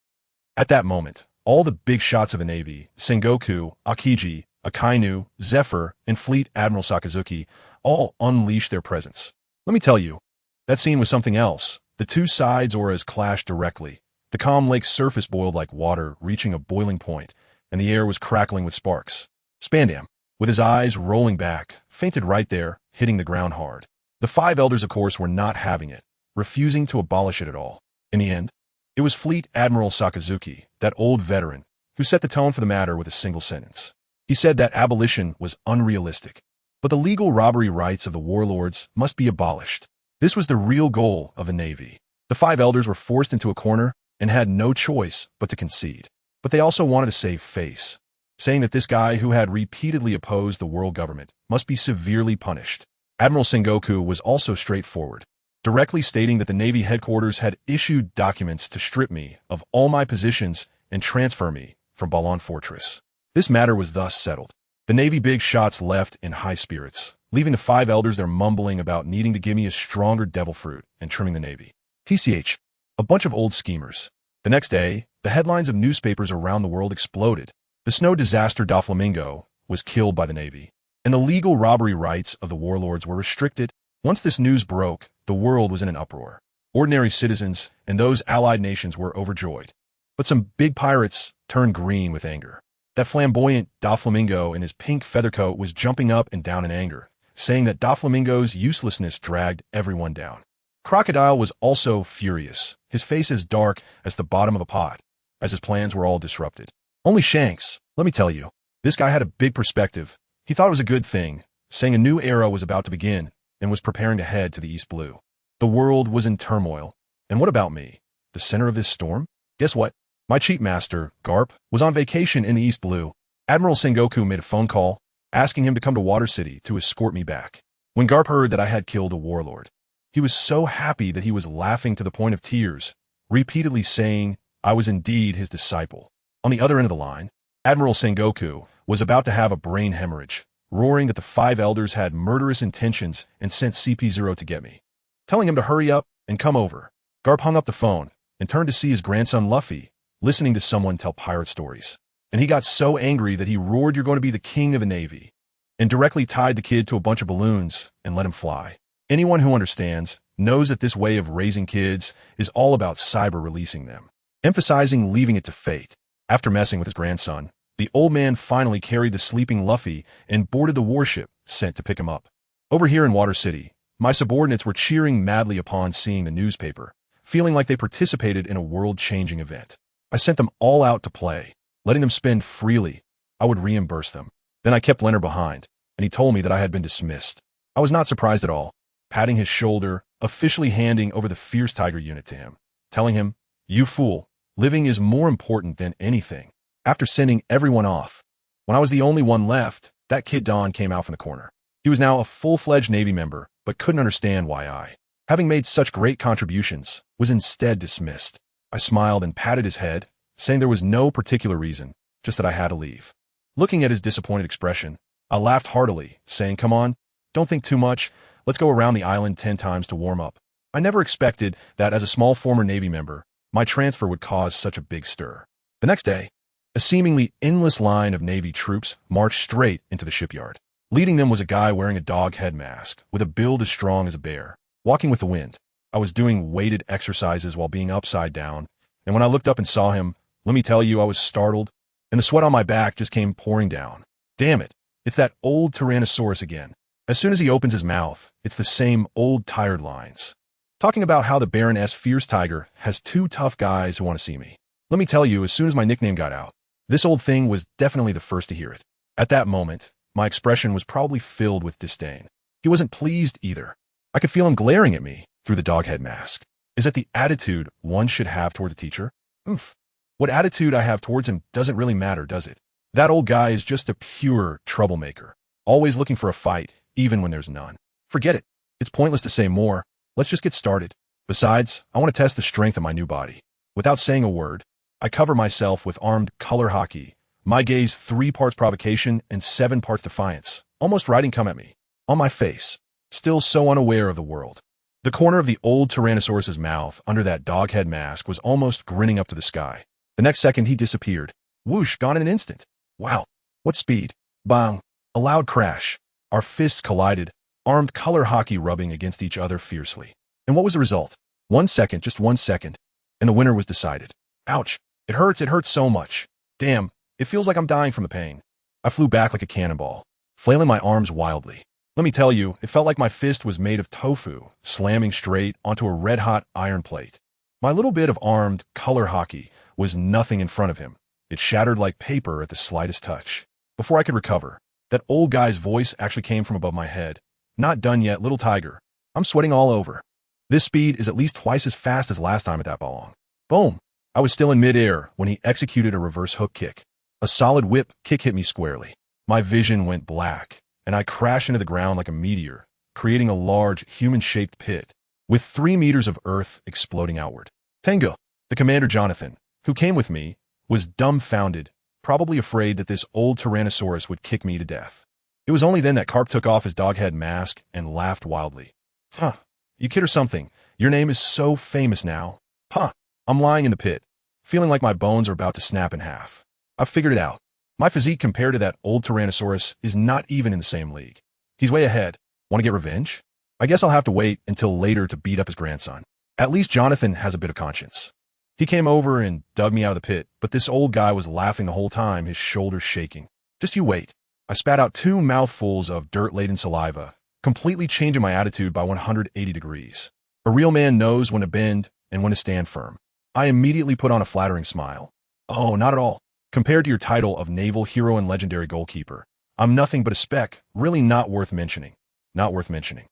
At that moment, all the big shots of the Navy, Sengoku, Akiji, Akainu, Zephyr, and Fleet Admiral Sakazuki, all unleashed their presence. Let me tell you, that scene was something else. The two sides' auras clashed directly. The calm lake's surface boiled like water, reaching a boiling point, and the air was crackling with sparks. Spandam, with his eyes rolling back, fainted right there, hitting the ground hard. The 5 elders, of course, were not having it, refusing to abolish it at all. In the end, it was Fleet Admiral Sakazuki, that old veteran, who set the tone for the matter with a single sentence. He said that abolition was unrealistic, but the legal robbery rights of the warlords must be abolished. This was the real goal of the Navy. The 5 elders were forced into a corner and had no choice but to concede. But they also wanted to save face, saying that this guy who had repeatedly opposed the world government must be severely punished. Admiral Sengoku was also straightforward, directly stating that the Navy headquarters had issued documents to strip me of all my positions and transfer me from Balon Fortress. This matter was thus settled. The Navy big shots left in high spirits, leaving the 5 elders there mumbling about needing to give me a stronger devil fruit and trimming the Navy. TCH, a bunch of old schemers. The next day, the headlines of newspapers around the world exploded. The snow disaster Doflamingo was killed by the Navy. and the legal robbery rights of the warlords were restricted. Once this news broke, the world was in an uproar. Ordinary citizens and those allied nations were overjoyed. But some big pirates turned green with anger. That flamboyant Doflamingo in his pink feather coat was jumping up and down in anger, saying that Doflamingo's uselessness dragged everyone down. Crocodile was also furious, his face as dark as the bottom of a pot, as his plans were all disrupted. Only Shanks, let me tell you, this guy had a big perspective. He thought it was a good thing, saying a new era was about to begin and was preparing to head to the East Blue. The world was in turmoil. And what about me? The center of this storm? Guess what? My cheat master, Garp, was on vacation in the East Blue. Admiral Sengoku made a phone call, asking him to come to Water City to escort me back. When Garp heard that I had killed a warlord, he was so happy that he was laughing to the point of tears, repeatedly saying I was indeed his disciple. On the other end of the line, Admiral Sengoku was about to have a brain hemorrhage, roaring that the 5 elders had murderous intentions and sent CP0 to get me, telling him to hurry up and come over. Garp hung up the phone and turned to see his grandson Luffy listening to someone tell pirate stories. And he got so angry that he roared, "You're going to be the king of the Navy," and directly tied the kid to a bunch of balloons and let him fly. Anyone who understands knows that this way of raising kids is all about cyber releasing them, emphasizing leaving it to fate. After messing with his grandson, the old man finally carried the sleeping Luffy and boarded the warship sent to pick him up. Over here in Water City, my subordinates were cheering madly upon seeing the newspaper, feeling like they participated in a world-changing event. I sent them all out to play, letting them spend freely. I would reimburse them. Then I kept Leonard behind, and he told me that I had been dismissed. I was not surprised at all, patting his shoulder, officially handing over the Fierce Tiger unit to him, telling him, "You fool, living is more important than anything." After sending everyone off, when I was the only one left, that kid Don came out from the corner. He was now a full-fledged Navy member, but couldn't understand why I, having made such great contributions, was instead dismissed. I smiled and patted his head, saying there was no particular reason, just that I had to leave. Looking at his disappointed expression, I laughed heartily, saying, "Come on, don't think too much. Let's go around the island 10 times to warm up." I never expected that as a small former Navy member, my transfer would cause such a big stir. The next day, a seemingly endless line of Navy troops marched straight into the shipyard. Leading them was a guy wearing a dog head mask, with a build as strong as a bear, walking with the wind. I was doing weighted exercises while being upside down, and when I looked up and saw him, let me tell you, I was startled, and the sweat on my back just came pouring down. Damn it, it's that old Tyrannosaurus again. As soon as he opens his mouth, it's the same old tired lines, talking about how the Baroness Fierce Tiger has 2 tough guys who want to see me. Let me tell you, as soon as my nickname got out, this old thing was definitely the first to hear it. At that moment, my expression was probably filled with disdain. He wasn't pleased either. I could feel him glaring at me through the dog head mask. Is that the attitude one should have toward the teacher? Oof. What attitude I have towards him doesn't really matter, does it? That old guy is just a pure troublemaker, always looking for a fight, even when there's none. Forget it. It's pointless to say more. Let's just get started. Besides, I want to test the strength of my new body. Without saying a word, I cover myself with armed color hockey, my gaze 3 parts provocation and 7 parts defiance, almost writing "come at me" on my face, still so unaware of the world. The corner of the old Tyrannosaurus's mouth under that dog head mask was almost grinning up to the sky. The next second, he disappeared. Whoosh, gone in an instant. Wow, what speed. Bang, a loud crash. Our fists collided, armed color hockey rubbing against each other fiercely. And what was the result? 1 second, just 1 second, and the winner was decided. Ouch, it hurts so much. Damn, it feels like I'm dying from the pain. I flew back like a cannonball, flailing my arms wildly. Let me tell you, it felt like my fist was made of tofu, slamming straight onto a red-hot iron plate. My little bit of armed color hockey was nothing in front of him. It shattered like paper at the slightest touch. Before I could recover, that old guy's voice actually came from above my head. "Not done yet, little tiger. I'm sweating all over. This speed is at least twice as fast as last time at that ballong." Boom! I was still in midair when he executed a reverse hook kick. A solid whip kick hit me squarely. My vision went black, and I crashed into the ground like a meteor, creating a large, human-shaped pit, with 3 meters of earth exploding outward. Tang Ge, the commander Jonathan, who came with me, was dumbfounded, probably afraid that this old Tyrannosaurus would kick me to death. It was only then that Carp took off his dog head mask and laughed wildly. "Huh, you kid or something? Your name is so famous now." "Huh." I'm lying in the pit, feeling like my bones are about to snap in half. I've figured it out. My physique compared to that old Tyrannosaurus is not even in the same league. He's way ahead. Want to get revenge? I guess I'll have to wait until later to beat up his grandson. At least Jonathan has a bit of conscience. He came over and dug me out of the pit, but this old guy was laughing the whole time, his shoulders shaking. Just you wait. I spat out 2 mouthfuls of dirt-laden saliva, completely changing my attitude by 180 degrees. A real man knows when to bend and when to stand firm. I immediately put on a flattering smile. Oh, not at all. Compared to your title of naval hero and legendary goalkeeper, I'm nothing but a speck, really not worth mentioning. Not worth mentioning.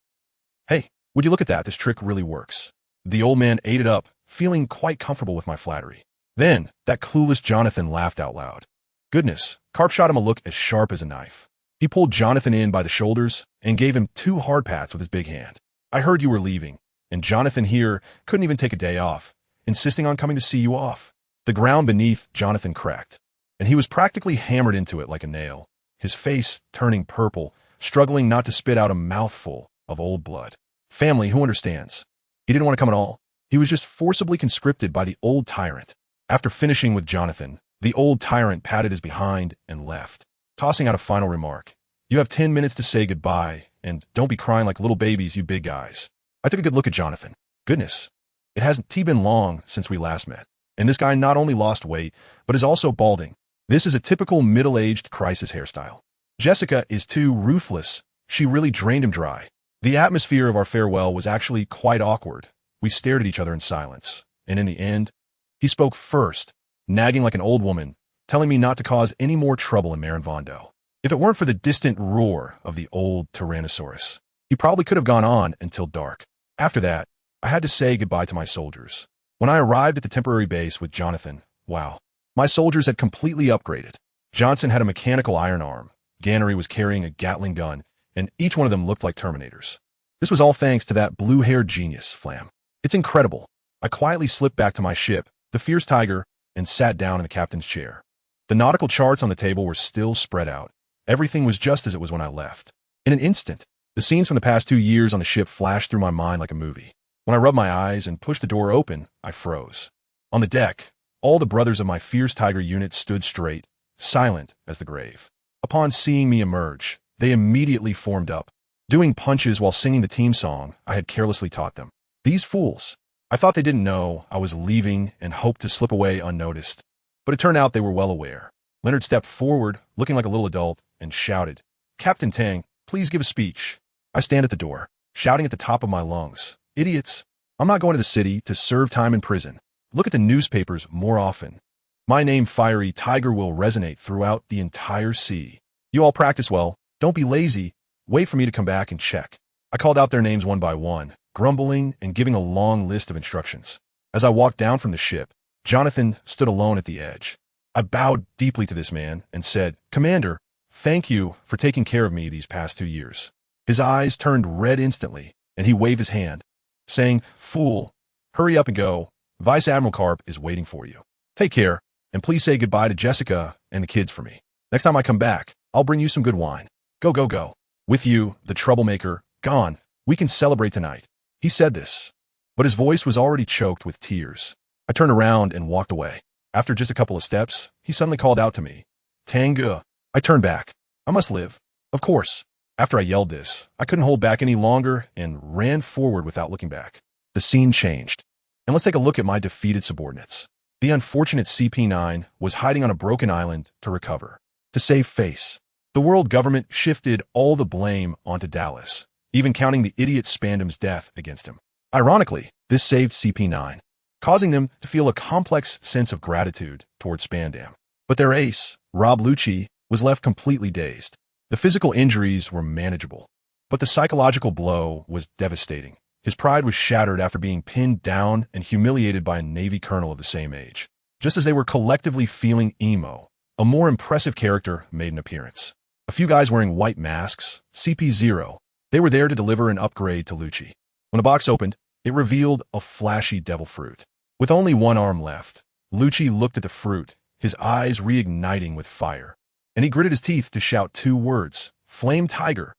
Hey, would you look at that? This trick really works. The old man ate it up, feeling quite comfortable with my flattery. Then, that clueless Jonathan laughed out loud. Goodness, Carp shot him a look as sharp as a knife. He pulled Jonathan in by the shoulders and gave him 2 hard pats with his big hand. I heard you were leaving, and Jonathan here couldn't even take a day off, insisting on coming to see you off. The ground beneath Jonathan cracked, and he was practically hammered into it like a nail, his face turning purple, struggling not to spit out a mouthful of old blood. Family, who understands? He didn't want to come at all. He was just forcibly conscripted by the old tyrant. After finishing with Jonathan, the old tyrant patted his behind and left, tossing out a final remark. You have 10 minutes to say goodbye, and don't be crying like little babies, you big guys. I took a good look at Jonathan. Goodness, it hasn't been long since we last met. And this guy not only lost weight, but is also balding. This is a typical middle-aged crisis hairstyle. Jessica is too ruthless. She really drained him dry. The atmosphere of our farewell was actually quite awkward. We stared at each other in silence, and in the end, he spoke first, nagging like an old woman, telling me not to cause any more trouble in Marinvondo. If it weren't for the distant roar of the old Tyrannosaurus, he probably could have gone on until dark. After that, I had to say goodbye to my soldiers. When I arrived at the temporary base with Jonathan, wow, my soldiers had completely upgraded. Johnson had a mechanical iron arm, Gannery was carrying a Gatling gun, and each one of them looked like Terminators. This was all thanks to that blue-haired genius, Flam. It's incredible. I quietly slipped back to my ship, the Fierce Tiger, and sat down in the captain's chair. The nautical charts on the table were still spread out. Everything was just as it was when I left. In an instant, the scenes from the past 2 years on the ship flashed through my mind like a movie. When I rubbed my eyes and pushed the door open, I froze. On the deck, all the brothers of my Fierce Tiger unit stood straight, silent as the grave. Upon seeing me emerge, they immediately formed up, doing punches while singing the team song I had carelessly taught them. These fools. I thought they didn't know I was leaving and hoped to slip away unnoticed. But it turned out they were well aware. Leonard stepped forward, looking like a little adult, and shouted, Captain Tang, please give a speech. I stand at the door, shouting at the top of my lungs. Idiots. I'm not going to the city to serve time in prison. Look at the newspapers more often. My name, Fiery Tiger, will resonate throughout the entire sea. You all practice well. Don't be lazy. Wait for me to come back and check. I called out their names one by one, grumbling and giving a long list of instructions. As I walked down from the ship, Jonathan stood alone at the edge. I bowed deeply to this man and said, Commander, thank you for taking care of me these past 2 years. His eyes turned red instantly, and he waved his hand, saying, Fool, hurry up and go. Vice Admiral Carp is waiting for you. Take care, and please say goodbye to Jessica and the kids for me. Next time I come back, I'll bring you some good wine. Go, go, go. With you, the troublemaker, gone. We can celebrate tonight. He said this, but his voice was already choked with tears. I turned around and walked away. After just a couple of steps, he suddenly called out to me, Tang Ge. I turned back. I must live. Of course. After I yelled this, I couldn't hold back any longer and ran forward without looking back. The scene changed. And let's take a look at my defeated subordinates. The unfortunate CP9 was hiding on a broken island to recover. To save face, the world government shifted all the blame onto Dallas, even counting the idiot Spandam's death against him. Ironically, this saved CP9, causing them to feel a complex sense of gratitude toward Spandam. But their ace, Rob Lucci, was left completely dazed. The physical injuries were manageable, but the psychological blow was devastating. His pride was shattered after being pinned down and humiliated by a Navy colonel of the same age. Just as they were collectively feeling emo, a more impressive character made an appearance. A few guys wearing white masks, CP0. They were there to deliver an upgrade to Lucci. When the box opened, it revealed a flashy devil fruit. With only one arm left, Lucci looked at the fruit, his eyes reigniting with fire, and he gritted his teeth to shout 2 words, Flame Tiger.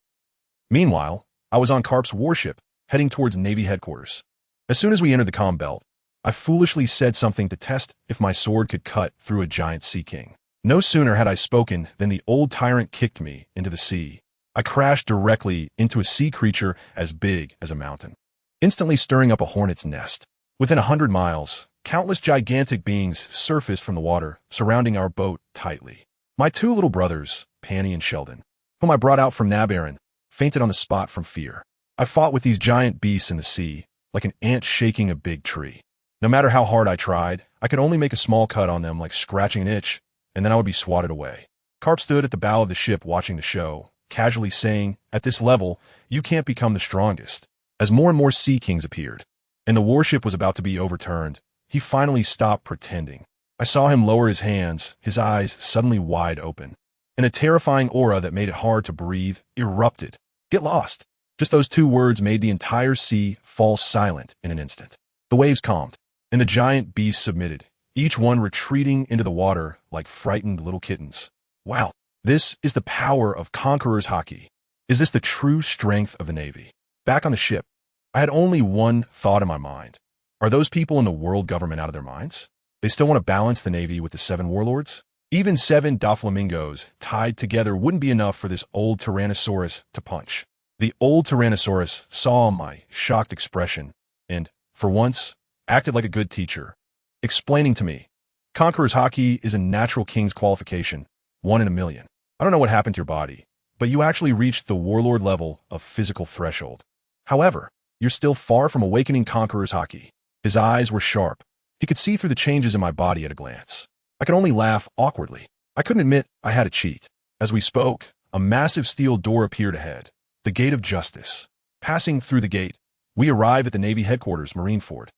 Meanwhile, I was on Carp's warship, heading towards Navy headquarters. As soon as we entered the comm belt, I foolishly said something to test if my sword could cut through a giant sea king. No sooner had I spoken than the old tyrant kicked me into the sea. I crashed directly into a sea creature as big as a mountain, instantly stirring up a hornet's nest. Within 100 miles, countless gigantic beings surfaced from the water, surrounding our boat tightly. My two little brothers, Panny and Sheldon, whom I brought out from Nabaron, fainted on the spot from fear. I fought with these giant beasts in the sea, like an ant shaking a big tree. No matter how hard I tried, I could only make a small cut on them like scratching an itch, and then I would be swatted away. Carp stood at the bow of the ship watching the show, casually saying, "At this level, you can't become the strongest." As more and more sea kings appeared, and the warship was about to be overturned, he finally stopped pretending. I saw him lower his hands, his eyes suddenly wide open, and a terrifying aura that made it hard to breathe erupted. "Get lost." Just those two words made the entire sea fall silent in an instant. The waves calmed, and the giant beasts submitted, each one retreating into the water like frightened little kittens. Wow, this is the power of Conqueror's Haki. Is this the true strength of the Navy? Back on the ship, I had only one thought in my mind. Are those people in the world government out of their minds? They still want to balance the Navy with the 7 warlords? Even 7 Doflamingos tied together wouldn't be enough for this old Tyrannosaurus to punch. The old Tyrannosaurus saw my shocked expression and, for once, acted like a good teacher, explaining to me, "Conqueror's Haki is a natural king's qualification, 1 in a million. I don't know what happened to your body, but you actually reached the warlord level of physical threshold. However, you're still far from awakening Conqueror's Haki." His eyes were sharp. He could see through the changes in my body at a glance. I could only laugh awkwardly. I couldn't admit I had to cheat. As we spoke, a massive steel door appeared ahead, the Gate of Justice. Passing through the gate, we arrive at the Navy headquarters, Marineford.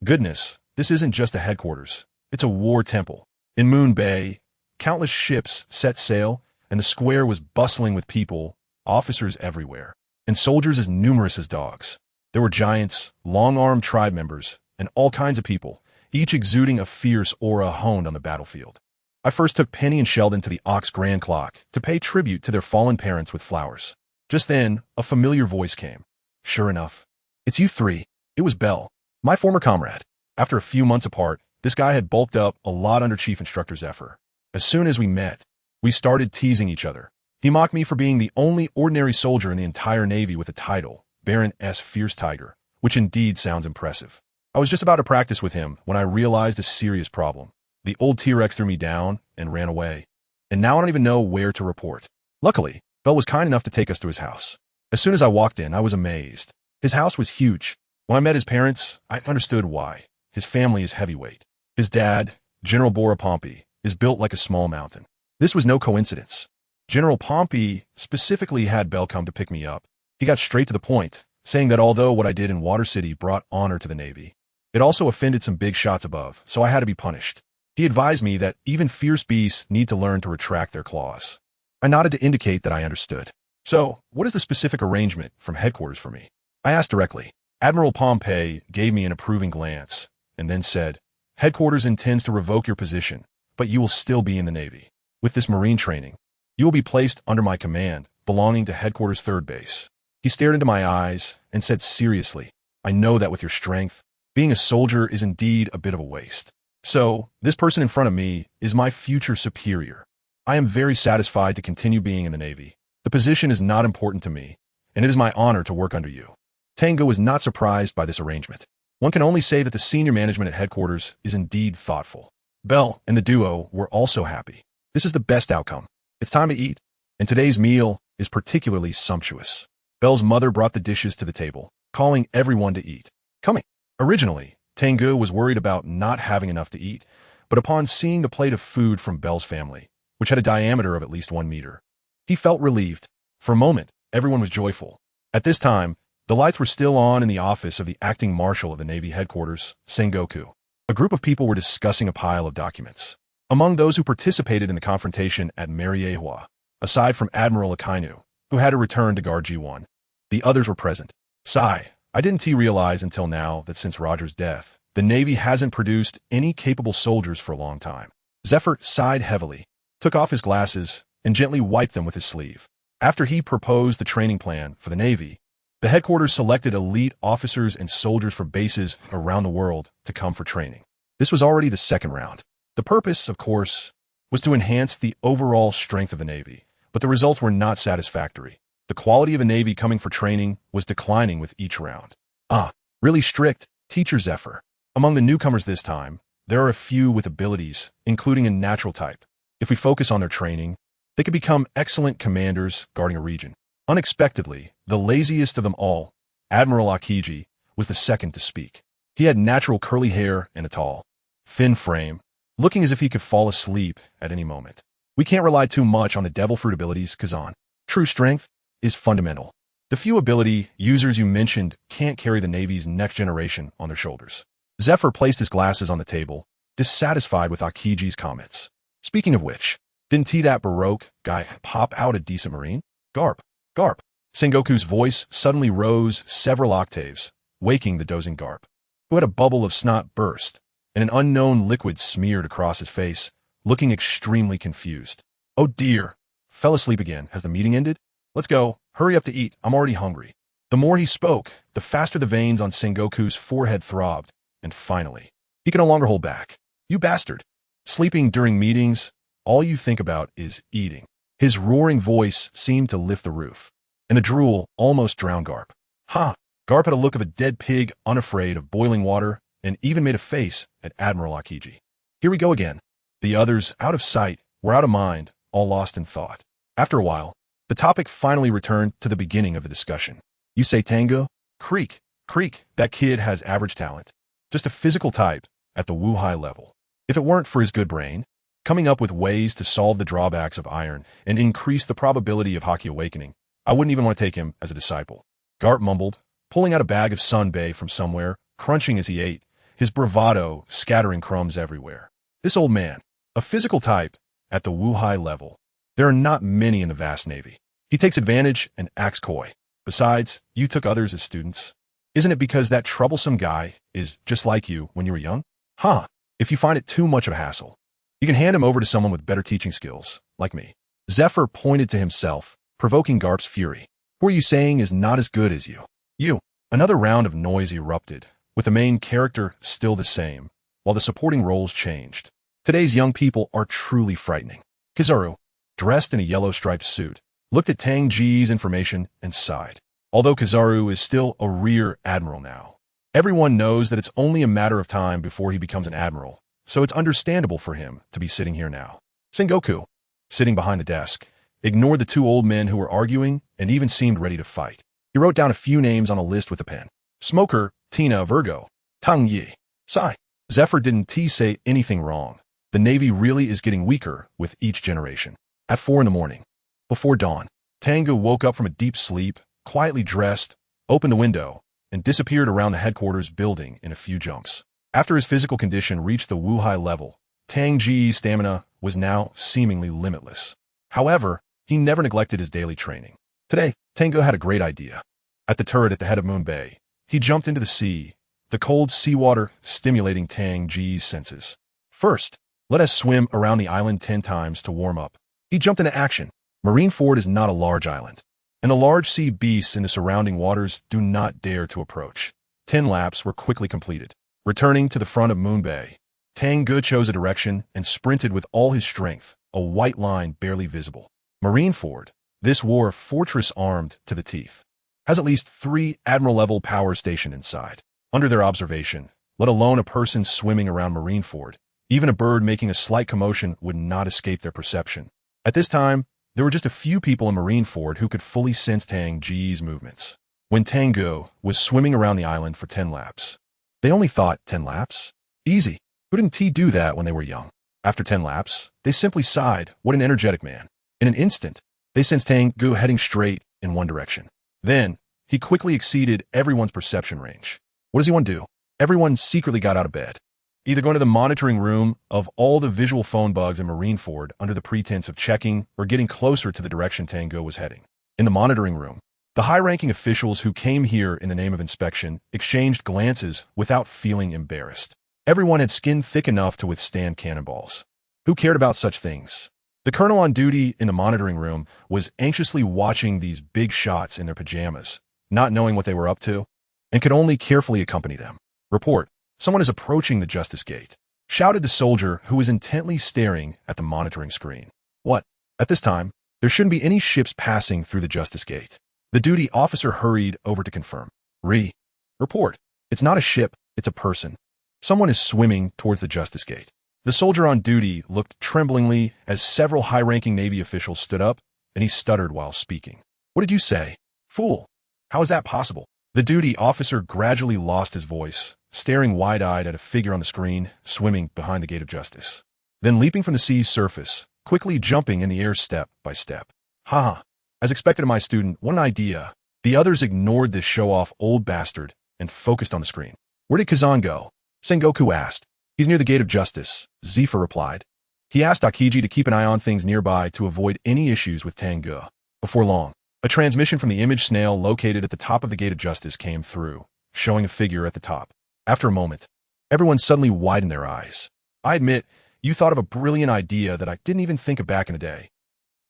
Goodness, this isn't just a headquarters. It's a war temple. In Moon Bay, countless ships set sail, and the square was bustling with people, officers everywhere, and soldiers as numerous as dogs. There were giants, long-armed tribe members, and all kinds of people, each exuding a fierce aura honed on the battlefield. I first took Penny and Sheldon to the Ox Grand Clock to pay tribute to their fallen parents with flowers. Just then, a familiar voice came. Sure enough, "It's you 3. It was Bell, my former comrade. After a few months apart, this guy had bulked up a lot under Chief Instructor Zephyr. As soon as we met, we started teasing each other. He mocked me for being the only ordinary soldier in the entire Navy with a title, Baron S. Fierce Tiger, which indeed sounds impressive. I was just about to practice with him when I realized a serious problem. The old T-Rex threw me down and ran away. And now I don't even know where to report. Luckily, Bell was kind enough to take us to his house. As soon as I walked in, I was amazed. His house was huge. When I met his parents, I understood why. His family is heavyweight. His dad, General Bora Pompey, is built like a small mountain. This was no coincidence. General Pompey specifically had Bell come to pick me up. He got straight to the point, saying that although what I did in Water City brought honor to the Navy, it also offended some big shots above, so I had to be punished. He advised me that even fierce beasts need to learn to retract their claws. I nodded to indicate that I understood. "So, what is the specific arrangement from headquarters for me?" I asked directly. Admiral Pompey gave me an approving glance, and then said, "Headquarters intends to revoke your position, but you will still be in the Navy. With this Marine training, you will be placed under my command, belonging to Headquarters 3rd Base." He stared into my eyes and said seriously, "I know that with your strength, being a soldier is indeed a bit of a waste. So, this person in front of me is my future superior. I am very satisfied to continue being in the Navy. The position is not important to me, and it is my honor to work under you." Tang Ge was not surprised by this arrangement. One can only say that the senior management at headquarters is indeed thoughtful. Bell and the duo were also happy. This is the best outcome. It's time to eat, and today's meal is particularly sumptuous. Bell's mother brought the dishes to the table, calling everyone to eat. Coming. Originally, Tang Ge was worried about not having enough to eat, but upon seeing the plate of food from Bell's family, which had a diameter of at least 1 meter, he felt relieved. For a moment, everyone was joyful. At this time, the lights were still on in the office of the acting marshal of the Navy headquarters, Sengoku. A group of people were discussing a pile of documents. Among those who participated in the confrontation at Mariehua, aside from Admiral Akainu, who had to return to guard G1, the others were present. Sigh, I didn't realize until now that since Roger's death, the Navy hasn't produced any capable soldiers for a long time. Zephyr sighed heavily, took off his glasses, and gently wiped them with his sleeve. After he proposed the training plan for the Navy, the headquarters selected elite officers and soldiers for bases around the world to come for training. This was already the second round. The purpose, of course, was to enhance the overall strength of the Navy, but the results were not satisfactory. The quality of the Navy coming for training was declining with each round. Really strict, Teacher Zephyr. Among the newcomers this time, there are a few with abilities, including a natural type. If we focus on their training, they could become excellent commanders guarding a region. Unexpectedly, the laziest of them all, Admiral Akiji, was the second to speak. He had natural curly hair and a tall, thin frame, looking as if he could fall asleep at any moment. We can't rely too much on the devil fruit abilities, Kazan. True strength is fundamental. The few ability users you mentioned can't carry the Navy's next generation on their shoulders. Zephyr placed his glasses on the table, dissatisfied with Akiji's comments. Speaking of which, didn't that Baroque guy pop out a decent Marine? Garp. Garp. Sengoku's voice suddenly rose several octaves, waking the dozing Garp, who had a bubble of snot burst, and an unknown liquid smeared across his face, looking extremely confused. Oh dear. Fell asleep again. Has the meeting ended? Let's go. Hurry up to eat. I'm already hungry. The more he spoke, the faster the veins on Sengoku's forehead throbbed, and finally, he could no longer hold back. You bastard. Sleeping during meetings, all you think about is eating. His roaring voice seemed to lift the roof, and the drool almost drowned Garp. Garp had a look of a dead pig unafraid of boiling water, and even made a face at Admiral Akiji. Here we go again. The others, out of sight, were out of mind, all lost in thought. After a while, the topic finally returned to the beginning of the discussion. You say Tango? Creek. That kid has average talent. Just a physical type at the Wu-Hai level. If it weren't for his good brain, coming up with ways to solve the drawbacks of iron and increase the probability of Haki awakening, I wouldn't even want to take him as a disciple. Garp mumbled, pulling out a bag of sunbae from somewhere, crunching as he ate, his bravado scattering crumbs everywhere. This old man, a physical type at the Wu-Hai level. There are not many in the vast Navy. He takes advantage and acts coy. Besides, you took others as students. Isn't it because that troublesome guy is just like you when you were young? If you find it too much of a hassle, you can hand him over to someone with better teaching skills, like me. Zephyr pointed to himself, provoking Garp's fury. Who are you saying is not as good as you? You. Another round of noise erupted, with the main character still the same, while the supporting roles changed. Today's young people are truly frightening. Kizaru, dressed in a yellow striped suit, looked at Tang Ge's information and sighed. Although Kizaru is still a rear admiral now, everyone knows that it's only a matter of time before he becomes an admiral, so it's understandable for him to be sitting here now. Sengoku, sitting behind the desk, ignored the two old men who were arguing and even seemed ready to fight. He wrote down a few names on a list with a pen. Smoker, Tina, Virgo, Tang Ge, Sai. Zephyr didn't say anything wrong. The Navy really is getting weaker with each generation. At 4 in the morning, before dawn, Tang Ge woke up from a deep sleep, quietly dressed, opened the window, and disappeared around the headquarters building in a few jumps. After his physical condition reached the Wu-Hai level, Tang Ge's stamina was now seemingly limitless. However, he never neglected his daily training. Today, Tang Ge had a great idea. At the turret at the head of Moon Bay, he jumped into the sea, the cold seawater stimulating Tang Ge's senses. First, let us swim around the island 10 times to warm up. He jumped into action. Marineford is not a large island, and the large sea beasts in the surrounding waters do not dare to approach. 10 laps were quickly completed. Returning to the front of Moon Bay, Tang Ge chose a direction and sprinted with all his strength, a white line barely visible. Marineford, this war fortress armed to the teeth, has at least 3 admiral-level power stationed inside. Under their observation, let alone a person swimming around Marineford, even a bird making a slight commotion would not escape their perception. At this time, there were just a few people in Marineford who could fully sense Tang Ge's movements. When Tang Ge was swimming around the island for 10 laps, they only thought 10 laps? Easy. Who didn't do that when they were young? After 10 laps, they simply sighed, what an energetic man. In an instant, they sensed Tang Ge heading straight in one direction. Then, he quickly exceeded everyone's perception range. What does he want to do? Everyone secretly got out of bed, either going to the monitoring room of all the visual phone bugs in Marineford under the pretense of checking or getting closer to the direction Tang Ge was heading. In the monitoring room, the high-ranking officials who came here in the name of inspection exchanged glances without feeling embarrassed. Everyone had skin thick enough to withstand cannonballs. Who cared about such things? The colonel on duty in the monitoring room was anxiously watching these big shots in their pajamas, not knowing what they were up to, and could only carefully accompany them. Report. Someone is approaching the Justice Gate. shouted the soldier who was intently staring at the monitoring screen. What? At this time, there shouldn't be any ships passing through the Justice Gate. The duty officer hurried over to confirm. Report. It's not a ship, it's a person. Someone is swimming towards the Justice Gate. The soldier on duty looked tremblingly as several high-ranking Navy officials stood up, and he stuttered while speaking. What did you say? Fool. How is that possible? The duty officer gradually lost his voice, staring wide-eyed at a figure on the screen, swimming behind the Gate of Justice. Then leaping from the sea's surface, quickly jumping in the air step by step. Ha! As expected of my student, what an idea. The others ignored this show-off old bastard and focused on the screen. Where did Kazan go? Sengoku asked. He's near the Gate of Justice, Zifa replied. He asked Akiji to keep an eye on things nearby to avoid any issues with Tang Ge. Before long, a transmission from the image snail located at the top of the Gate of Justice came through, showing a figure at the top. After a moment, everyone suddenly widened their eyes. I admit, you thought of a brilliant idea that I didn't even think of back in the day.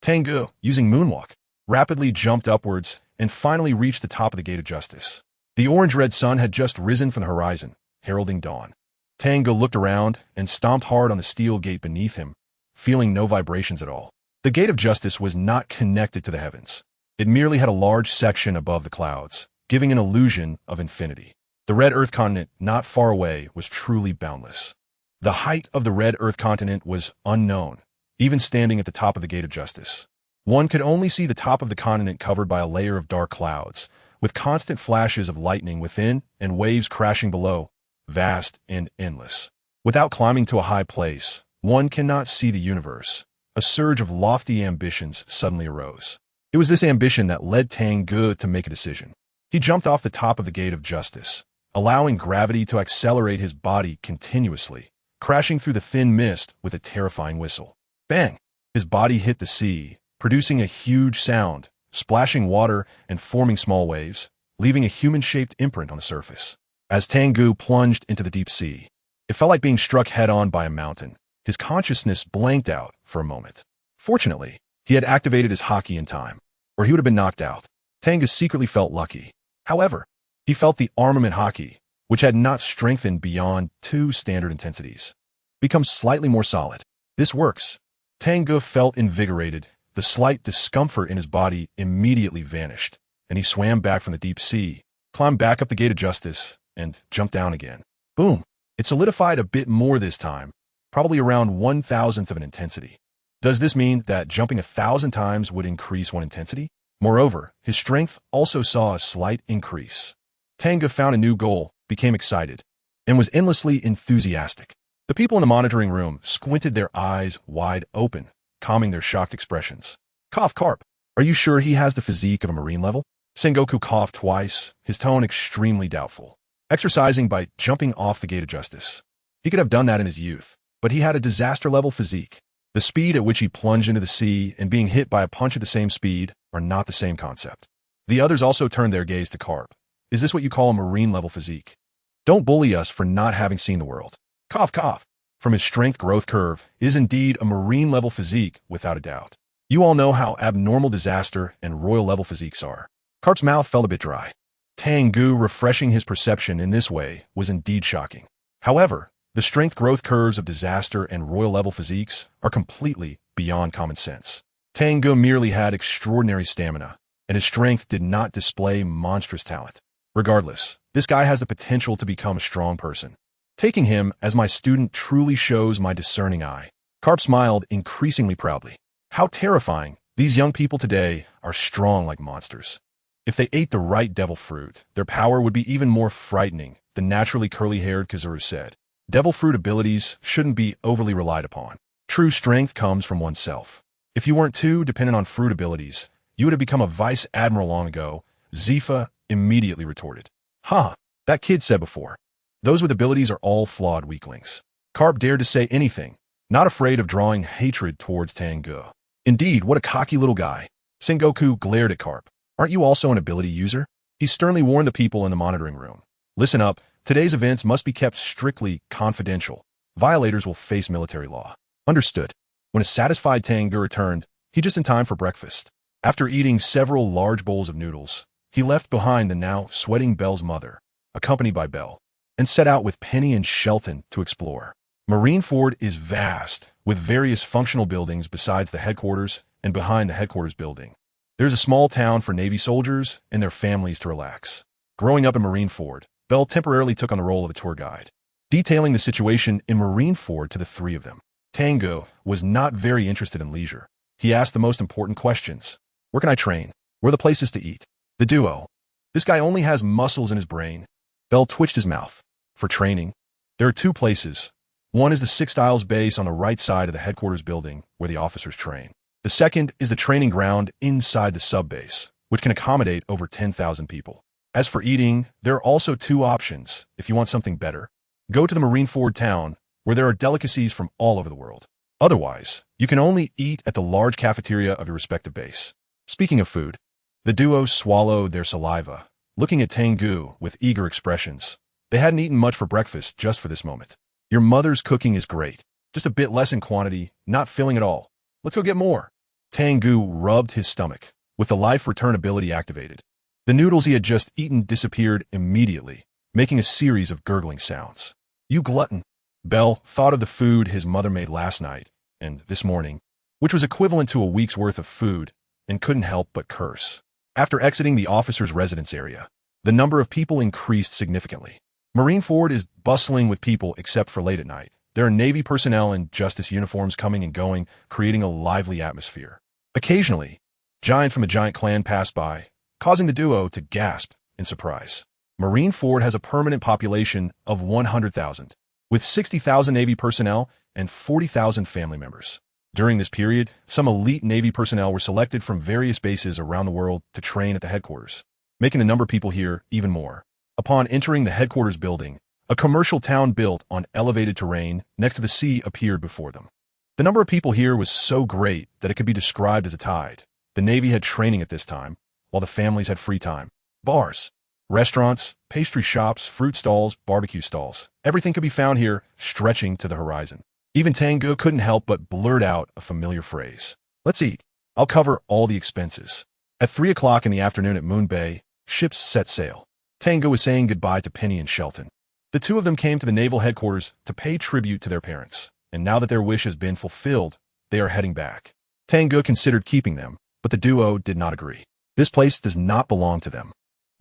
Tang Ge, using moonwalk, rapidly jumped upwards and finally reached the top of the Gate of Justice. The orange-red sun had just risen from the horizon, heralding dawn. Tang Ge looked around and stomped hard on the steel gate beneath him, feeling no vibrations at all. The Gate of Justice was not connected to the heavens. It merely had a large section above the clouds, giving an illusion of infinity. The red Earth continent, not far away, was truly boundless. The height of the red Earth continent was unknown, even standing at the top of the Gate of Justice. One could only see the top of the continent covered by a layer of dark clouds, with constant flashes of lightning within and waves crashing below, vast and endless. Without climbing to a high place, one cannot see the universe. A surge of lofty ambitions suddenly arose. It was this ambition that led Tang Ge to make a decision. He jumped off the top of the Gate of Justice, allowing gravity to accelerate his body continuously, crashing through the thin mist with a terrifying whistle. Bang! His body hit the sea, producing a huge sound, splashing water and forming small waves, leaving a human-shaped imprint on the surface. As Tang Ge plunged into the deep sea, it felt like being struck head-on by a mountain. His consciousness blanked out for a moment. Fortunately, he had activated his haki in time, or he would have been knocked out. Tang Ge secretly felt lucky. However, he felt the armament haki, which had not strengthened beyond 2 standard intensities, become slightly more solid. This works. Tang Ge felt invigorated. The slight discomfort in his body immediately vanished, and he swam back from the deep sea, climbed back up the Gate of Justice, and jumped down again. Boom! It solidified a bit more this time, probably around 1,000th of an intensity. Does this mean that jumping 1,000 times would increase one intensity? Moreover, his strength also saw a slight increase. Tang Ge found a new goal, became excited, and was endlessly enthusiastic. The people in the monitoring room squinted their eyes wide open, calming their shocked expressions. Cough, Carp. Are you sure he has the physique of a marine level? Sengoku coughed twice, his tone extremely doubtful. Exercising by jumping off the Gate of Justice. He could have done that in his youth, but he had a disaster-level physique. The speed at which he plunged into the sea and being hit by a punch at the same speed are not the same concept. The others also turned their gaze to Carp. Is this what you call a marine-level physique? Don't bully us for not having seen the world. Cough, cough. From his strength growth curve is indeed a marine-level physique without a doubt. You all know how abnormal disaster and royal-level physiques are. Carp's mouth felt a bit dry. Tang Ge refreshing his perception in this way was indeed shocking. However, the strength growth curves of disaster and royal-level physiques are completely beyond common sense. Tang Ge merely had extraordinary stamina, and his strength did not display monstrous talent. Regardless, this guy has the potential to become a strong person. Taking him as my student truly shows my discerning eye. Carp smiled increasingly proudly. How terrifying. These young people today are strong like monsters. If they ate the right devil fruit, their power would be even more frightening, the naturally curly-haired Kazuru said. Devil fruit abilities shouldn't be overly relied upon. True strength comes from oneself. If you weren't too dependent on fruit abilities, you would have become a vice admiral long ago, Zifa immediately retorted. Ha! That kid said before. Those with abilities are all flawed weaklings. Carp dared to say anything, not afraid of drawing hatred towards Tang Ge. Indeed, what a cocky little guy. Sengoku glared at Carp. Aren't you also an ability user? He sternly warned the people in the monitoring room. Listen up, today's events must be kept strictly confidential. Violators will face military law. Understood. When a satisfied Tang Ge returned, he just in time for breakfast. After eating several large bowls of noodles, he left behind the now sweating Belle's mother, accompanied by Belle, and set out with Penny and Shelton to explore. Marineford is vast, with various functional buildings besides the headquarters and behind the headquarters building. There's a small town for Navy soldiers and their families to relax. Growing up in Marineford, Bell temporarily took on the role of a tour guide, detailing the situation in Marineford to the three of them. Tang Ge was not very interested in leisure. He asked the most important questions. Where can I train? Where are the places to eat? The duo. This guy only has muscles in his brain. Bell twitched his mouth. For training, there are two places. One is the Six Styles base on the right side of the headquarters building where the officers train. The second is the training ground inside the sub-base, which can accommodate over 10,000 people. As for eating, there are also two options if you want something better. Go to the Marineford town, where there are delicacies from all over the world. Otherwise, you can only eat at the large cafeteria of your respective base. Speaking of food, the duo swallowed their saliva, looking at Tang Ge with eager expressions. They hadn't eaten much for breakfast just for this moment. Your mother's cooking is great. Just a bit less in quantity, not filling at all. Let's go get more. Tang Ge rubbed his stomach, with the life return ability activated. The noodles he had just eaten disappeared immediately, making a series of gurgling sounds. You glutton. Bell thought of the food his mother made last night and this morning, which was equivalent to a week's worth of food, and couldn't help but curse. After exiting the officer's residence area, the number of people increased significantly. Marineford is bustling with people except for late at night. There are Navy personnel in justice uniforms coming and going, creating a lively atmosphere. Occasionally, giant from a giant clan passed by, causing the duo to gasp in surprise. Marineford has a permanent population of 100,000, with 60,000 Navy personnel and 40,000 family members. During this period, some elite Navy personnel were selected from various bases around the world to train at the headquarters, making the number of people here even more. Upon entering the headquarters building, a commercial town built on elevated terrain next to the sea appeared before them. The number of people here was so great that it could be described as a tide. The Navy had training at this time, while the families had free time. Bars, restaurants, pastry shops, fruit stalls, barbecue stalls. Everything could be found here, stretching to the horizon. Even Tang Ge couldn't help but blurt out a familiar phrase. Let's eat. I'll cover all the expenses. At 3 o'clock in the afternoon at Moon Bay, ships set sail. Tang Ge was saying goodbye to Penny and Shelton. The two of them came to the naval headquarters to pay tribute to their parents, and now that their wish has been fulfilled, they are heading back. Tang Ge considered keeping them, but the duo did not agree. This place does not belong to them.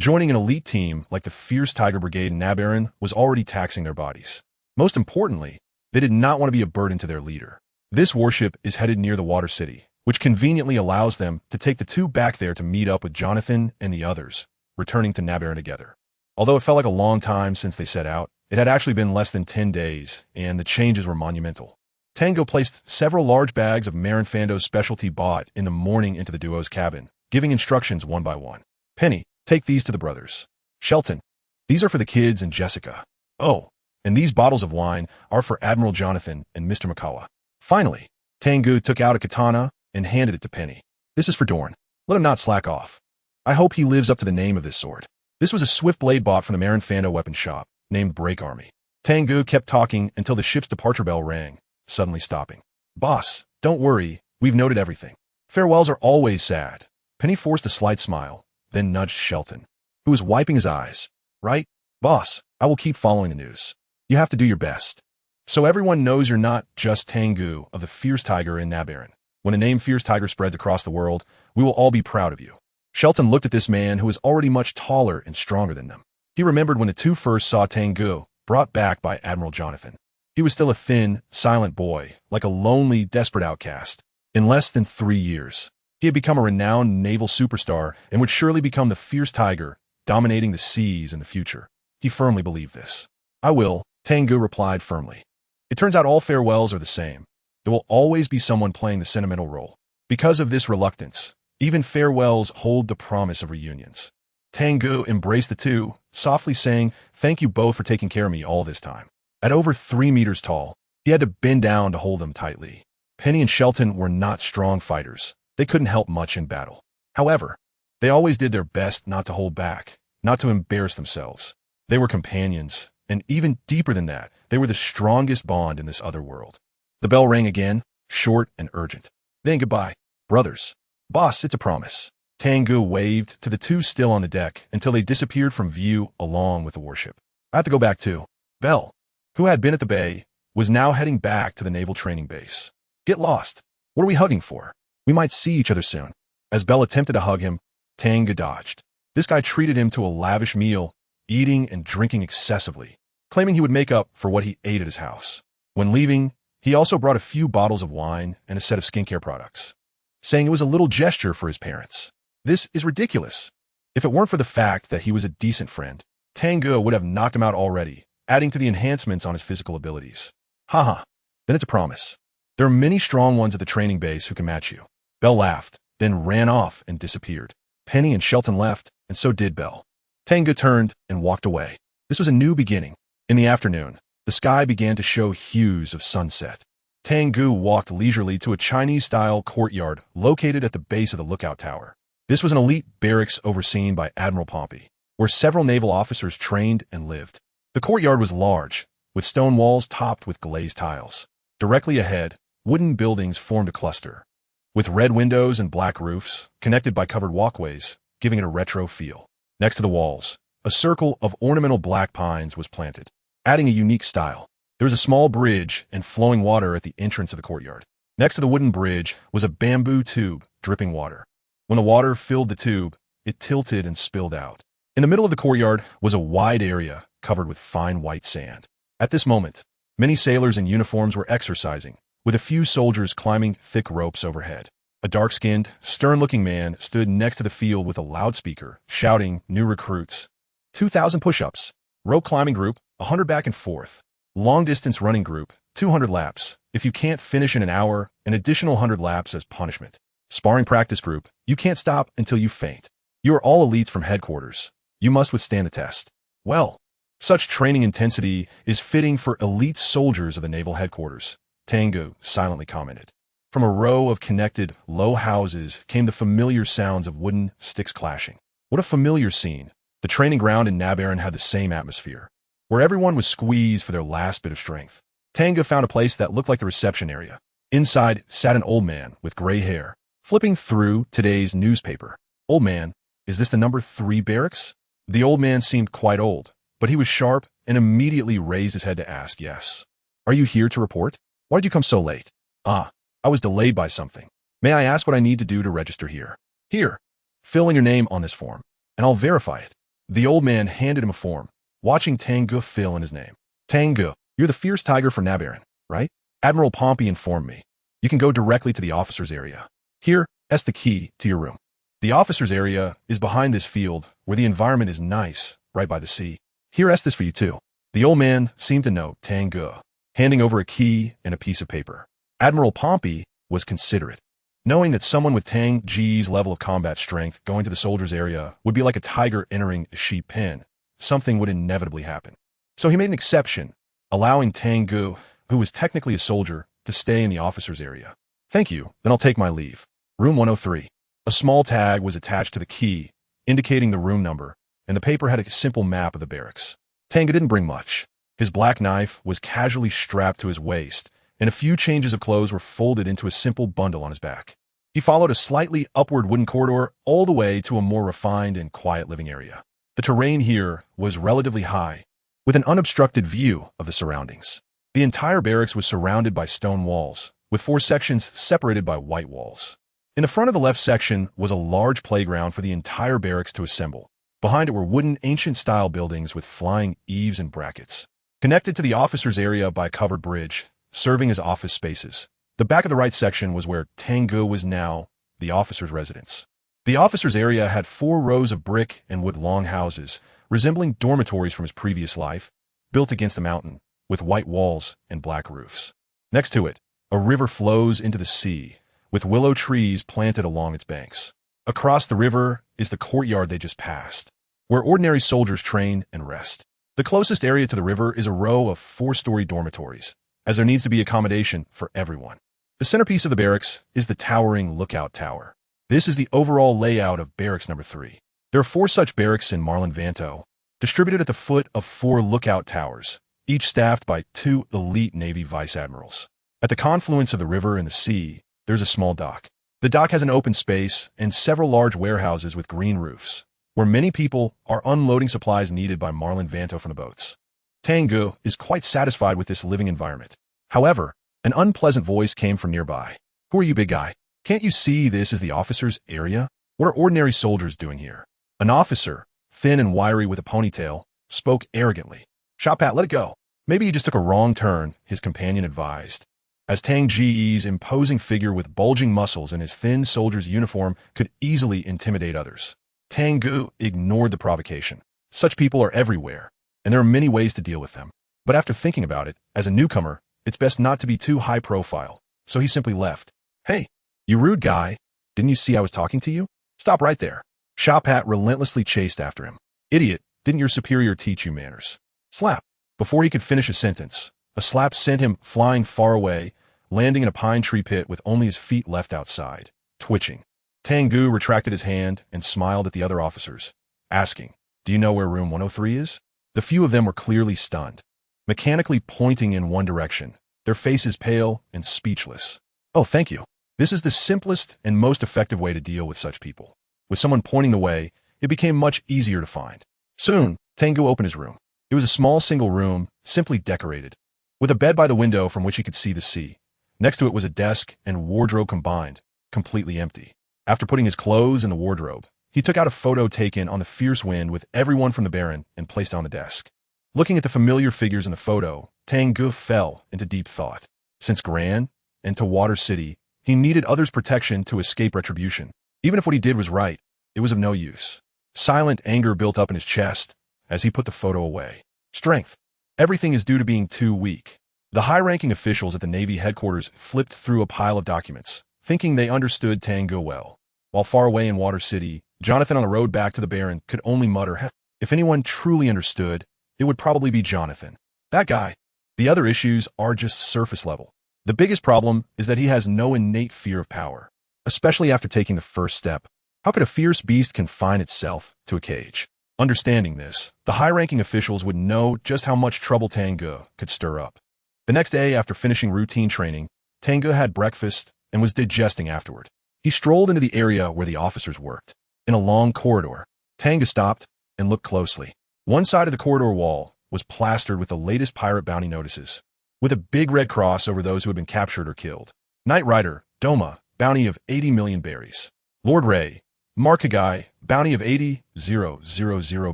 Joining an elite team like the Fierce Tiger Brigade in Nabaron was already taxing their bodies. Most importantly, they did not want to be a burden to their leader. This warship is headed near the Water City, which conveniently allows them to take the two back there to meet up with Jonathan and the others, returning to Nabaron together. Although it felt like a long time since they set out, it had actually been less than 10 days, and the changes were monumental. Tang Ge placed several large bags of Marin Fando's specialty bought in the morning into the duo's cabin, giving instructions one by one. Penny, take these to the brothers. Shelton, these are for the kids and Jessica. Oh, and these bottles of wine are for Admiral Jonathan and Mr. Makawa. Finally, Tang Ge took out a katana and handed it to Penny. This is for Dorn. Let him not slack off. I hope he lives up to the name of this sword. This was a swift blade bought from the Marin Fando weapon shop, named Break Army. Tang Ge kept talking until the ship's departure bell rang, suddenly stopping. Boss, don't worry, we've noted everything. Farewells are always sad. Penny forced a slight smile, then nudged Shelton, who was wiping his eyes. Right? Boss, I will keep following the news. You have to do your best. So everyone knows you're not just Tang Ge of the Fierce Tiger in Nabaron. When the name Fierce Tiger spreads across the world, we will all be proud of you. Shelton looked at this man who was already much taller and stronger than them. He remembered when the two first saw Tang Ge, brought back by Admiral Jonathan. He was still a thin, silent boy, like a lonely, desperate outcast. In less than 3 years, he had become a renowned naval superstar and would surely become the Fierce Tiger, dominating the seas in the future. He firmly believed this. I will, Tang Ge replied firmly. It turns out all farewells are the same. There will always be someone playing the sentimental role. Because of this reluctance, even farewells hold the promise of reunions. Tang Ge embraced the two, softly saying, "Thank you both for taking care of me all this time." At over 3 meters tall, he had to bend down to hold them tightly. Penny and Shelton were not strong fighters. They couldn't help much in battle. However, they always did their best not to hold back, not to embarrass themselves. They were companions, and even deeper than that, they were the strongest bond in this other world. The bell rang again, short and urgent. Then goodbye, brothers. Boss, it's a promise. Tang Ge waved to the two still on the deck until they disappeared from view along with the warship. I have to go back too. Bell, who had been at the bay, was now heading back to the naval training base. Get lost. What are we hugging for? We might see each other soon. As Bell attempted to hug him, Tang Ge dodged. This guy treated him to a lavish meal, eating and drinking excessively, claiming he would make up for what he ate at his house. When leaving, he also brought a few bottles of wine and a set of skincare products, saying it was a little gesture for his parents. This is ridiculous. If it weren't for the fact that he was a decent friend, Tang Ge would have knocked him out already, adding to the enhancements on his physical abilities. Haha, then it's a promise. There are many strong ones at the training base who can match you. Bell laughed, then ran off and disappeared. Penny and Shelton left, and so did Bell. Tang Ge turned and walked away. This was a new beginning. In the afternoon, the sky began to show hues of sunset. Tang Ge walked leisurely to a Chinese-style courtyard located at the base of the lookout tower. This was an elite barracks overseen by Admiral Pompey, where several naval officers trained and lived. The courtyard was large, with stone walls topped with glazed tiles. Directly ahead, wooden buildings formed a cluster, with red windows and black roofs, connected by covered walkways, giving it a retro feel. Next to the walls, a circle of ornamental black pines was planted, adding a unique style. There was a small bridge and flowing water at the entrance of the courtyard. Next to the wooden bridge was a bamboo tube dripping water. When the water filled the tube, it tilted and spilled out. In the middle of the courtyard was a wide area covered with fine white sand. At this moment, many sailors in uniforms were exercising, with a few soldiers climbing thick ropes overhead. A dark-skinned, stern-looking man stood next to the field with a loudspeaker, shouting new recruits. 2,000 push-ups. Rope climbing group, 100 back and forth. Long-distance running group, 200 laps. If you can't finish in an hour, an additional 100 laps as punishment. Sparring practice group, you can't stop until you faint. You are all elites from headquarters. You must withstand the test. Well, such training intensity is fitting for elite soldiers of the naval headquarters, Tang Ge silently commented. From a row of connected, low houses came the familiar sounds of wooden sticks clashing. What a familiar scene. The training ground in Nabaran had the same atmosphere, where everyone was squeezed for their last bit of strength. Tang Ge found a place that looked like the reception area. Inside sat an old man with gray hair, flipping through today's newspaper. Old man, is this the number 3 barracks? The old man seemed quite old, but he was sharp and immediately raised his head to ask, yes. Are you here to report? Why did you come so late? I was delayed by something. May I ask what I need to do to register here? Here. Fill in your name on this form, and I'll verify it. The old man handed him a form, watching Tang Ge fill in his name. Tang Ge, you're the fierce tiger from Nabaran, right? Admiral Pompey informed me. You can go directly to the officers' area. Here, that's the key to your room. The officers' area is behind this field, where the environment is nice, right by the sea. Here, that's this for you too. The old man seemed to know Tang Ge, handing over a key and a piece of paper. Admiral Pompey was considerate, knowing that someone with Tang Ge's level of combat strength going to the soldiers' area would be like a tiger entering a sheep pen. Something would inevitably happen. So he made an exception, allowing Tang Ge, who was technically a soldier, to stay in the officers' area. Thank you, then I'll take my leave. Room 103. A small tag was attached to the key, indicating the room number, and the paper had a simple map of the barracks. Tang Ge didn't bring much. His black knife was casually strapped to his waist, and a few changes of clothes were folded into a simple bundle on his back. He followed a slightly upward wooden corridor all the way to a more refined and quiet living area. The terrain here was relatively high, with an unobstructed view of the surroundings. The entire barracks was surrounded by stone walls, with 4 sections separated by white walls. In the front of the left section was a large playground for the entire barracks to assemble. Behind it were wooden, ancient-style buildings with flying eaves and brackets, connected to the officers' area by a covered bridge, serving as office spaces. The back of the right section was where Tang Ge was now, the officers' residence. The officers' area had 4 rows of brick and wood longhouses, resembling dormitories from his previous life, built against the mountain, with white walls and black roofs. Next to it, a river flows into the sea, with willow trees planted along its banks. Across the river is the courtyard they just passed, where ordinary soldiers train and rest. The closest area to the river is a row of 4-story dormitories, as there needs to be accommodation for everyone. The centerpiece of the barracks is the towering lookout tower. This is the overall layout of barracks number 3. There are 4 such barracks in Marlin Vanto, distributed at the foot of 4 lookout towers, each staffed by 2 elite Navy vice admirals. At the confluence of the river and the sea, there's a small dock. The dock has an open space and several large warehouses with green roofs, where many people are unloading supplies needed by Marlin Vanto from the boats. Tang Ge is quite satisfied with this living environment. However, an unpleasant voice came from nearby. Who are you, big guy? Can't you see this is the officers' area? What are ordinary soldiers doing here? An officer, thin and wiry with a ponytail, spoke arrogantly. Shop Pat, let it go. Maybe he just took a wrong turn, his companion advised. As Tang Ge's imposing figure with bulging muscles and his thin soldier's uniform could easily intimidate others. Tang Ge ignored the provocation. Such people are everywhere, and there are many ways to deal with them. But after thinking about it, as a newcomer, it's best not to be too high profile, so he simply left. Hey, you rude guy. Didn't you see I was talking to you? Stop right there. Shop Hat relentlessly chased after him. Idiot, didn't your superior teach you manners? Slap. Before he could finish a sentence, a slap sent him flying far away, landing in a pine tree pit with only his feet left outside, twitching. Tang Ge retracted his hand and smiled at the other officers, asking, do you know where room 103 is? The few of them were clearly stunned, mechanically pointing in one direction, their faces pale and speechless. Oh, thank you. This is the simplest and most effective way to deal with such people. With someone pointing the way, it became much easier to find. Soon, Tang Ge opened his room. It was a small single room, simply decorated, with a bed by the window from which he could see the sea. Next to it was a desk and wardrobe combined, completely empty. After putting his clothes in the wardrobe, he took out a photo taken on the fierce wind with everyone from the Baron and placed it on the desk. Looking at the familiar figures in the photo, Tang Ge fell into deep thought. Since Gran and to Water City, he needed others' protection to escape retribution. Even if what he did was right, it was of no use. Silent anger built up in his chest as he put the photo away. Strength. Everything is due to being too weak. The high-ranking officials at the Navy headquarters flipped through a pile of documents, thinking they understood Tang Ge well. While far away in Water City, Jonathan on the road back to the Baron could only mutter, "Heh." If anyone truly understood, it would probably be Jonathan. That guy. The other issues are just surface level. The biggest problem is that he has no innate fear of power, especially after taking the first step. How could a fierce beast confine itself to a cage? Understanding this, the high-ranking officials would know just how much trouble Tang Ge could stir up. The next day, after finishing routine training, Tang Ge had breakfast and was digesting afterward. He strolled into the area where the officers worked. In a long corridor, Tang Ge stopped and looked closely. One side of the corridor wall was plastered with the latest pirate bounty notices, with a big red cross over those who had been captured or killed. Knight Rider, Doma, bounty of 80 million berries. Lord Ray, Markagai, bounty of 80,000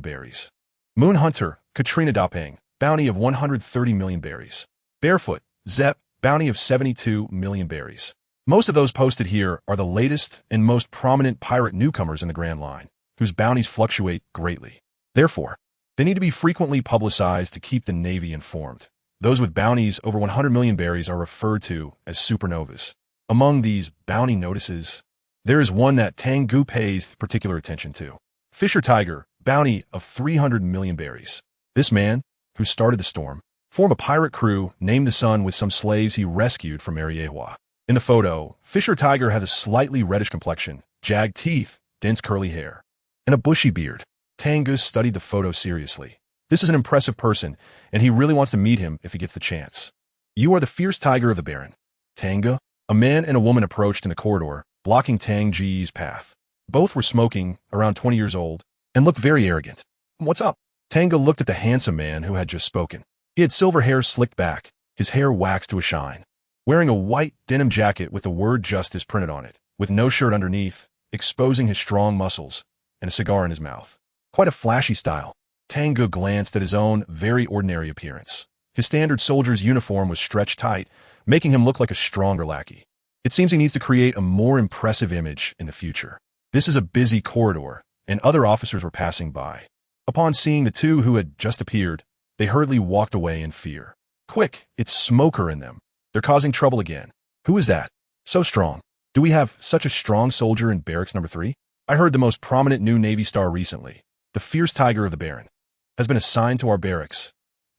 berries. Moon Hunter, Katrina Dapeng, bounty of 130 million berries. Barefoot, Zep, bounty of 72 million berries. Most of those posted here are the latest and most prominent pirate newcomers in the Grand Line, whose bounties fluctuate greatly. Therefore, they need to be frequently publicized to keep the Navy informed. Those with bounties over 100 million berries are referred to as supernovas. Among these bounty notices, there is one that Tang Ge pays particular attention to. Fisher Tiger, bounty of 300 million berries. This man, who started the storm, formed a pirate crew named the Sun with some slaves he rescued from Mariewa. In the photo, Fisher Tiger has a slightly reddish complexion, jagged teeth, dense curly hair, and a bushy beard. Tang Ge studied the photo seriously. This is an impressive person, and he really wants to meet him if he gets the chance. You are the fierce tiger of the Baron. Tang Ge? A man and a woman approached in the corridor, blocking Tang Ge's path. Both were smoking, around 20 years old, and looked very arrogant. What's up? Tang Ge looked at the handsome man who had just spoken. He had silver hair slicked back, his hair waxed to a shine. Wearing a white denim jacket with the word justice printed on it, with no shirt underneath, exposing his strong muscles, and a cigar in his mouth. Quite a flashy style. Tang Ge glanced at his own very ordinary appearance. His standard soldier's uniform was stretched tight, making him look like a stronger lackey. It seems he needs to create a more impressive image in the future. This is a busy corridor, and other officers were passing by. Upon seeing the two who had just appeared, they hurriedly walked away in fear. Quick, it's Smoker in them. They're causing trouble again. Who is that? So strong. Do we have such a strong soldier in barracks number 3? I heard the most prominent new Navy star recently, the fierce tiger of the Baron, has been assigned to our barracks.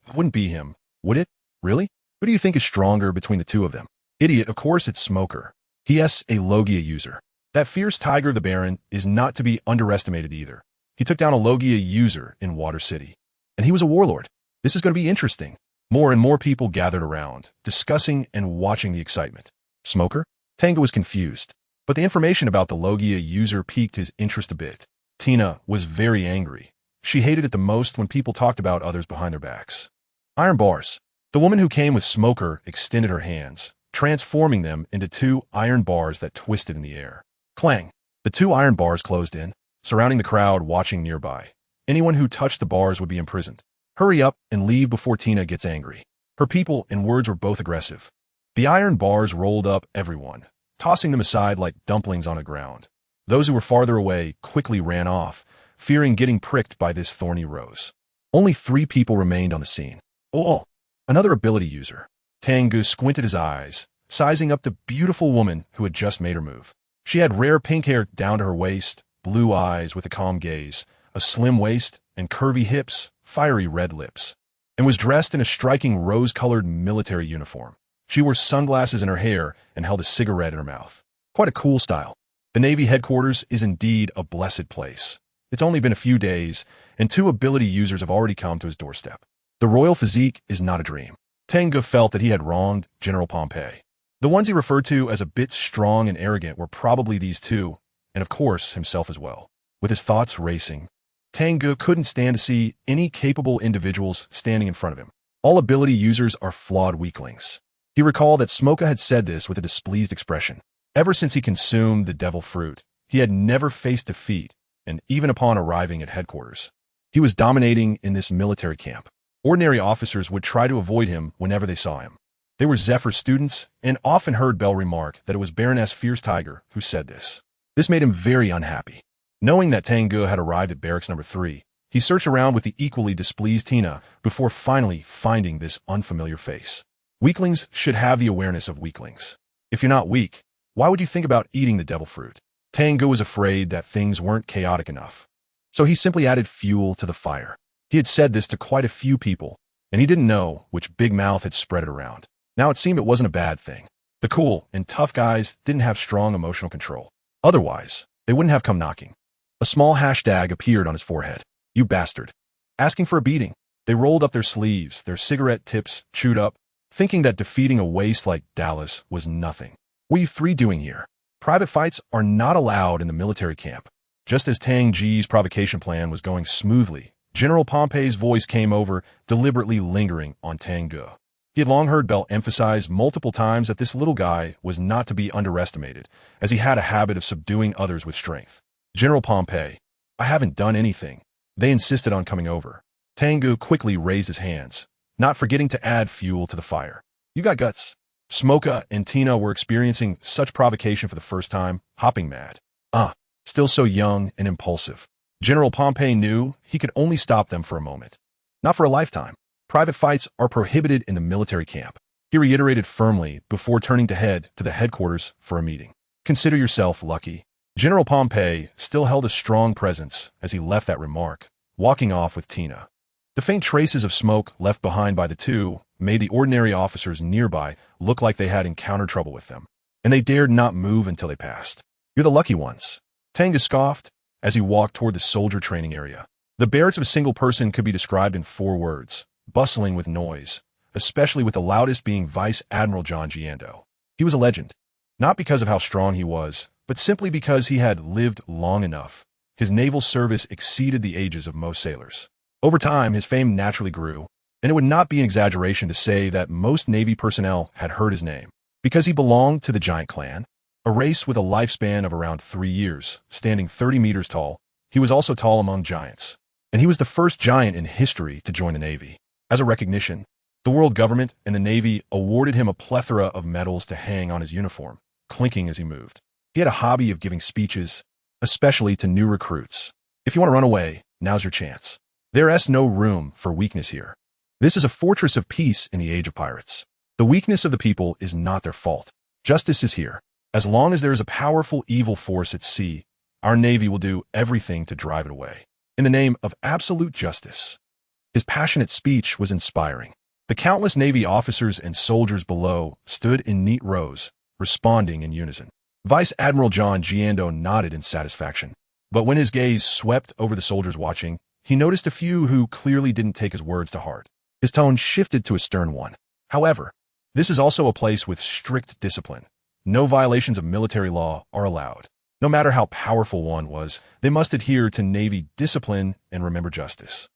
It wouldn't be him, would it? Really? Who do you think is stronger between the two of them? Idiot, of course it's Smoker. He.S. a Logia user. That fierce tiger of the Baron is not to be underestimated either. He took down a Logia user in Water City. And he was a warlord. This is going to be interesting. More and more people gathered around, discussing and watching the excitement. Smoker? Tang Ge was confused, but the information about the Logia user piqued his interest a bit. Tina was very angry. She hated it the most when people talked about others behind their backs. Iron bars. The woman who came with Smoker extended her hands, transforming them into two iron bars that twisted in the air. Clang! The two iron bars closed in, surrounding the crowd watching nearby. Anyone who touched the bars would be imprisoned. Hurry up and leave before Tina gets angry. Her people and words were both aggressive. The iron bars rolled up everyone, tossing them aside like dumplings on the ground. Those who were farther away quickly ran off, fearing getting pricked by this thorny rose. Only 3 people remained on the scene. Oh, another ability user. Tang Ge squinted his eyes, sizing up the beautiful woman who had just made her move. She had rare pink hair down to her waist, blue eyes with a calm gaze, a slim waist, and curvy hips, fiery red lips, and was dressed in a striking rose-colored military uniform. She wore sunglasses in her hair and held a cigarette in her mouth. Quite a cool style. The Navy headquarters is indeed a blessed place. It's only been a few days, and 2 ability users have already come to his doorstep. The royal physique is not a dream. Tang Ge felt that he had wronged General Pompey. The ones he referred to as a bit strong and arrogant were probably these 2, and of course himself as well. With his thoughts racing, Tang Ge couldn't stand to see any capable individuals standing in front of him. All ability users are flawed weaklings. He recalled that Smoka had said this with a displeased expression. Ever since he consumed the devil fruit, he had never faced defeat, and even upon arriving at headquarters, he was dominating in this military camp. Ordinary officers would try to avoid him whenever they saw him. They were Zephyr students, and often heard Bell remark that it was Baroness Fierce Tiger who said this. This made him very unhappy. Knowing that Tang Ge had arrived at barracks number 3, he searched around with the equally displeased Tina before finally finding this unfamiliar face. Weaklings should have the awareness of weaklings. If you're not weak, why would you think about eating the devil fruit? Tang Ge was afraid that things weren't chaotic enough, so he simply added fuel to the fire. He had said this to quite a few people, and he didn't know which big mouth had spread it around. Now it seemed it wasn't a bad thing. The cool and tough guys didn't have strong emotional control. Otherwise, they wouldn't have come knocking. A small hashtag appeared on his forehead. You bastard. Asking for a beating. They rolled up their sleeves, their cigarette tips chewed up, thinking that defeating a waste like Dallas was nothing. What are you 3 doing here? Private fights are not allowed in the military camp. Just as Tang Ge's provocation plan was going smoothly, General Pompey's voice came over, deliberately lingering on Tang Ge. He had long heard Bell emphasize multiple times that this little guy was not to be underestimated, as he had a habit of subduing others with strength. General Pompey, I haven't done anything. They insisted on coming over. Tang Ge quickly raised his hands, not forgetting to add fuel to the fire. You got guts. Smoka and Tina were experiencing such provocation for the first time, hopping mad. Still so young and impulsive. General Pompey knew he could only stop them for a moment. Not for a lifetime. Private fights are prohibited in the military camp. He reiterated firmly before turning to head to the headquarters for a meeting. Consider yourself lucky. General Pompey still held a strong presence as he left that remark, walking off with Tina. The faint traces of smoke left behind by the 2 made the ordinary officers nearby look like they had encountered trouble with them, and they dared not move until they passed. You're the lucky ones. Tang Ge scoffed as he walked toward the soldier training area. The barracks of a single person could be described in 4 words, bustling with noise, especially with the loudest being Vice Admiral John Giando. He was a legend, not because of how strong he was, but simply because he had lived long enough. His naval service exceeded the ages of most sailors. Over time, his fame naturally grew, and it would not be an exaggeration to say that most Navy personnel had heard his name, because he belonged to the Giant Clan, a race with a lifespan of around 3 years, standing 30 meters tall. He was also tall among giants, and he was the first giant in history to join the Navy. As a recognition, the world government and the Navy awarded him a plethora of medals to hang on his uniform, clinking as he moved. He had a hobby of giving speeches, especially to new recruits. If you want to run away, now's your chance. There is no room for weakness here. This is a fortress of peace in the age of pirates. The weakness of the people is not their fault. Justice is here. As long as there is a powerful evil force at sea, our Navy will do everything to drive it away. In the name of absolute justice. His passionate speech was inspiring. The countless Navy officers and soldiers below stood in neat rows, responding in unison. Vice Admiral John Giando nodded in satisfaction. But when his gaze swept over the soldiers watching, he noticed a few who clearly didn't take his words to heart. His tone shifted to a stern one. However, this is also a place with strict discipline. No violations of military law are allowed. No matter how powerful one was, they must adhere to Navy discipline and remember justice.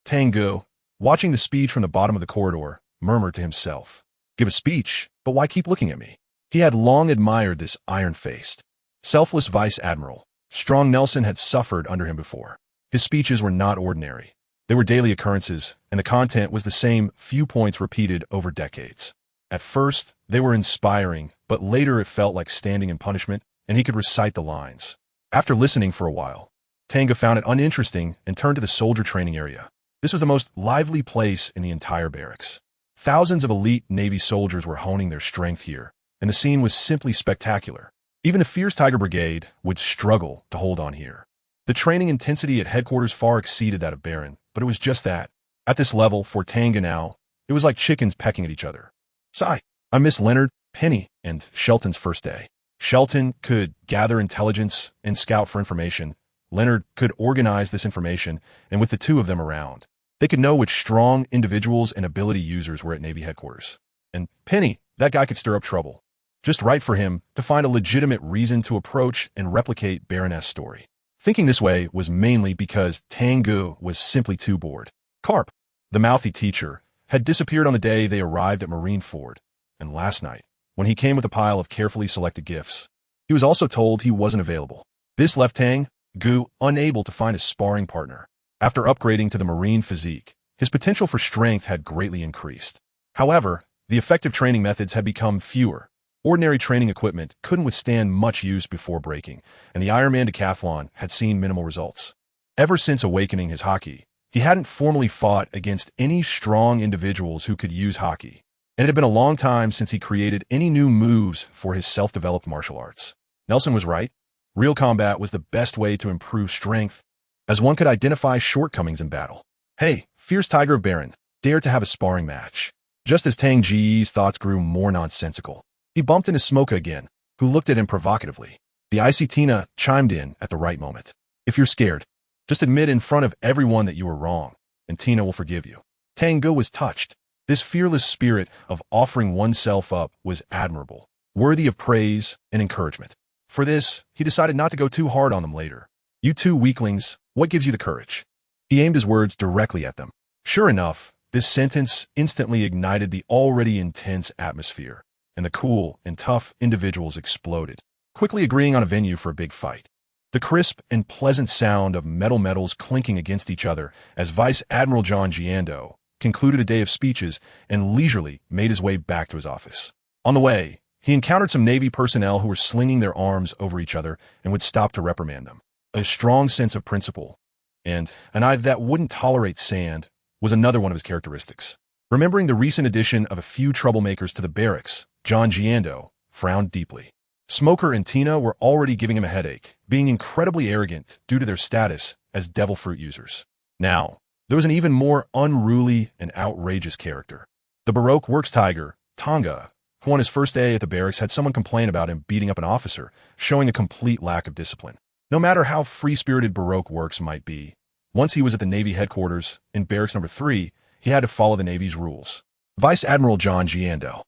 Tang Ge, watching the speech from the bottom of the corridor, murmured to himself. Give a speech, but why keep looking at me? He had long admired this iron-faced, selfless vice admiral. Strong Nelson had suffered under him before. His speeches were not ordinary. They were daily occurrences, and the content was the same few points repeated over decades. At first, they were inspiring, but later it felt like standing in punishment, and he could recite the lines. After listening for a while, Tang Ge found it uninteresting and turned to the soldier training area. This was the most lively place in the entire barracks. Thousands of elite Navy soldiers were honing their strength here, and the scene was simply spectacular. Even the fierce Tiger Brigade would struggle to hold on here. The training intensity at headquarters far exceeded that of Baron, but it was just that. At this level, for Tang Ge now, it was like chickens pecking at each other. Sigh. I miss Leonard, Penny, and Shelton's first day. Shelton could gather intelligence and scout for information. Leonard could organize this information, and with the two of them around, they could know which strong individuals and ability users were at Navy headquarters. And Penny, that guy could stir up trouble. Just right for him to find a legitimate reason to approach and replicate Baroness' story. Thinking this way was mainly because Tang Ge was simply too bored. Carp, the mouthy teacher, had disappeared on the day they arrived at Marineford, and last night, when he came with a pile of carefully selected gifts, he was also told he wasn't available. This left Tang Ge unable to find a sparring partner. After upgrading to the Marine physique, his potential for strength had greatly increased. However, the effective training methods had become fewer. Ordinary training equipment couldn't withstand much use before breaking, and the Ironman decathlon had seen minimal results. Ever since awakening his hockey, he hadn't formally fought against any strong individuals who could use hockey, and it had been a long time since he created any new moves for his self-developed martial arts. Nelson was right. Real combat was the best way to improve strength, as one could identify shortcomings in battle. Hey, fierce Tiger of Baron, dare to have a sparring match. Just as Tang Ge's thoughts grew more nonsensical, he bumped into Smoka again, who looked at him provocatively. The icy Tina chimed in at the right moment. If you're scared, just admit in front of everyone that you were wrong, and Tina will forgive you. Tang Ge was touched. This fearless spirit of offering oneself up was admirable, worthy of praise and encouragement. For this, he decided not to go too hard on them later. You two weaklings, what gives you the courage? He aimed his words directly at them. Sure enough, this sentence instantly ignited the already intense atmosphere, and the cool and tough individuals exploded, quickly agreeing on a venue for a big fight. The crisp and pleasant sound of metals clinking against each other as Vice Admiral John Giando concluded a day of speeches and leisurely made his way back to his office. On the way, he encountered some Navy personnel who were slinging their arms over each other and would stop to reprimand them. A strong sense of principle, and an eye that wouldn't tolerate sand, was another one of his characteristics. Remembering the recent addition of a few troublemakers to the barracks, John Giando frowned deeply. Smoker and Tina were already giving him a headache, being incredibly arrogant due to their status as devil fruit users. Now, there was an even more unruly and outrageous character. The Baroque Works Tiger, Tang Ge, who on his first day at the barracks had someone complain about him beating up an officer, showing a complete lack of discipline. No matter how free-spirited Baroque Works might be, once he was at the Navy headquarters in Barracks Number 3, he had to follow the Navy's rules. Vice Admiral John Giando.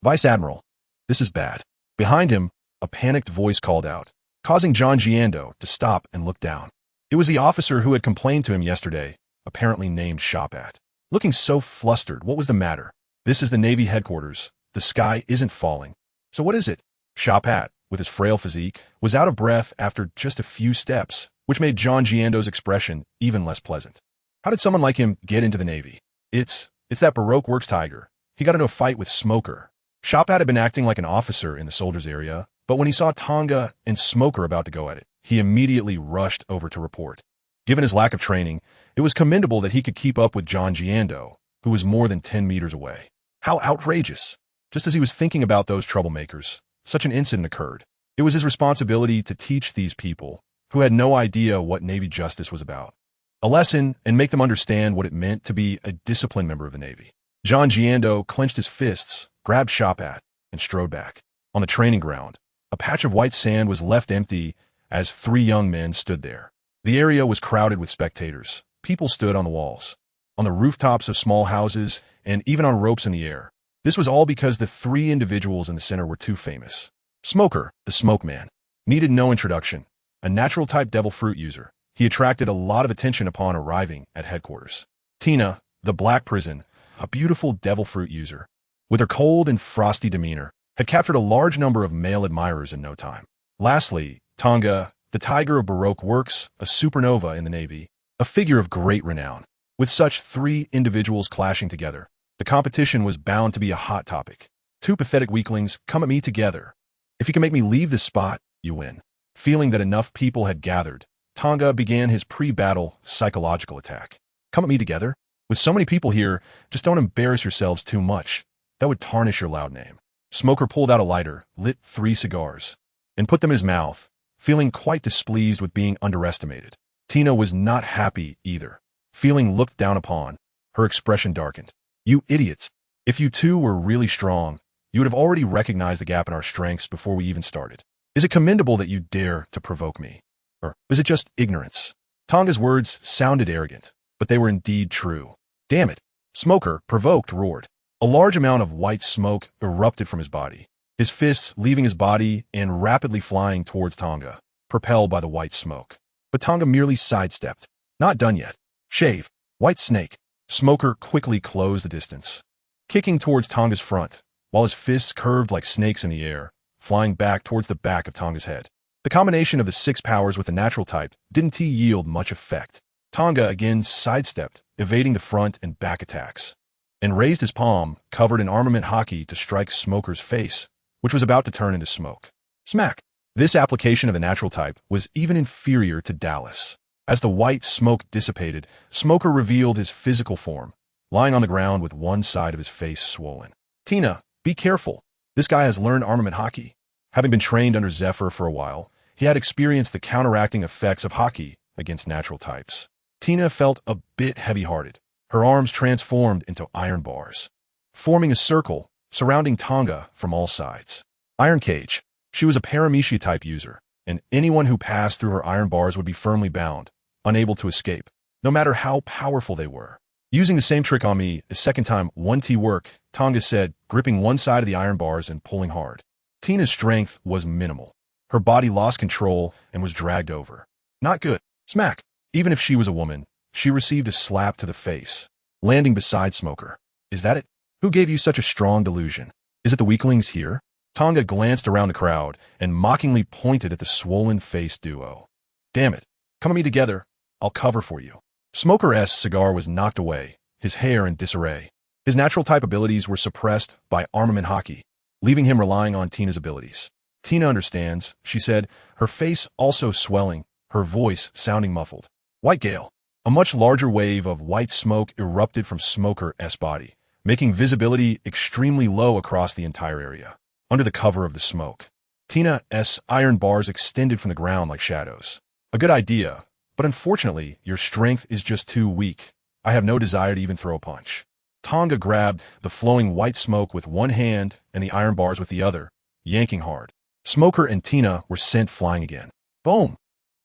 Vice Admiral, this is bad. Behind him, a panicked voice called out, causing John Giando to stop and look down. It was the officer who had complained to him yesterday, apparently named Shopat. Looking so flustered, what was the matter? This is the Navy headquarters. The sky isn't falling. So what is it? Shopat, with his frail physique, was out of breath after just a few steps, which made John Giando's expression even less pleasant. How did someone like him get into the Navy? It's that Baroque Works Tiger. He got into a fight with Smoker. Shopat had been acting like an officer in the soldiers area, but when he saw Tang Ge and Smoker about to go at it, he immediately rushed over to report. Given his lack of training, it was commendable that he could keep up with John Giando, who was more than 10 meters away. How outrageous! Just as he was thinking about those troublemakers, such an incident occurred. It was his responsibility to teach these people, who had no idea what Navy justice was about, a lesson and make them understand what it meant to be a disciplined member of the Navy. John Giando clenched his fists, grabbed Shopat, and strode back. On the training ground, a patch of white sand was left empty as three young men stood there. The area was crowded with spectators. People stood on the walls, on the rooftops of small houses, and even on ropes in the air. This was all because the three individuals in the center were too famous. Smoker, the Smoke Man, needed no introduction. A natural-type devil fruit user, he attracted a lot of attention upon arriving at headquarters. Tina, the Black Prison, a beautiful devil fruit user, with her cold and frosty demeanor, had captured a large number of male admirers in no time. Lastly, Tang Ge, the tiger of Baroque works, a supernova in the Navy, a figure of great renown. With such three individuals clashing together, the competition was bound to be a hot topic. Two pathetic weaklings come at me together. If you can make me leave this spot, you win. Feeling that enough people had gathered, Tang Ge began his pre-battle psychological attack. Come at me together? With so many people here, just don't embarrass yourselves too much. That would tarnish your loud name. Smoker pulled out a lighter, lit 3 cigars, and put them in his mouth, feeling quite displeased with being underestimated. Tina was not happy either. Feeling looked down upon, her expression darkened. You idiots! If you two were really strong, you would have already recognized the gap in our strengths before we even started. Is it commendable that you dare to provoke me? Or is it just ignorance? Tang Ge's words sounded arrogant, but they were indeed true. Damn it! Smoker, provoked, roared. A large amount of white smoke erupted from his body, his fists leaving his body and rapidly flying towards Tang Ge, propelled by the white smoke. But Tang Ge merely sidestepped. Not done yet. Shave. White snake. Smoker quickly closed the distance, kicking towards Tang Ge's front, while his fists curved like snakes in the air, flying back towards the back of Tang Ge's head. The combination of the 6 powers with the natural type didn't yield much effect. Tang Ge again sidestepped, evading the front and back attacks, and raised his palm, covered in armament hockey, to strike Smoker's face, which was about to turn into smoke. Smack! This application of the natural type was even inferior to Dallas. As the white smoke dissipated, Smoker revealed his physical form, lying on the ground with one side of his face swollen. Tina, be careful. This guy has learned armament hockey. Having been trained under Zephyr for a while, he had experienced the counteracting effects of hockey against natural types. Tina felt a bit heavy-hearted. Her arms transformed into iron bars, forming a circle surrounding Tang Ge from all sides. Iron cage. She was a paramecia-type user, and anyone who passed through her iron bars would be firmly bound, unable to escape, no matter how powerful they were. Using the same trick on me, the second time 1T work, Tang Ge said, gripping one side of the iron bars and pulling hard. Tina's strength was minimal. Her body lost control and was dragged over. Not good. Smack. Even if she was a woman, she received a slap to the face, landing beside Smoker. Is that it? Who gave you such a strong delusion? Is it the weaklings here? Tang Ge glanced around the crowd and mockingly pointed at the swollen-faced duo. Damn it. Come at me together. I'll cover for you. Smoker's cigar was knocked away, his hair in disarray. His natural type abilities were suppressed by armament hockey, leaving him relying on Tina's abilities. Tina understands, she said, her face also swelling, her voice sounding muffled. White Gale. A much larger wave of white smoke erupted from Smoker's body, making visibility extremely low across the entire area. Under the cover of the smoke, Tina's iron bars extended from the ground like shadows. A good idea, but unfortunately, your strength is just too weak. I have no desire to even throw a punch. Tang Ge grabbed the flowing white smoke with one hand and the iron bars with the other, yanking hard. Smoker and Tina were sent flying again. Boom!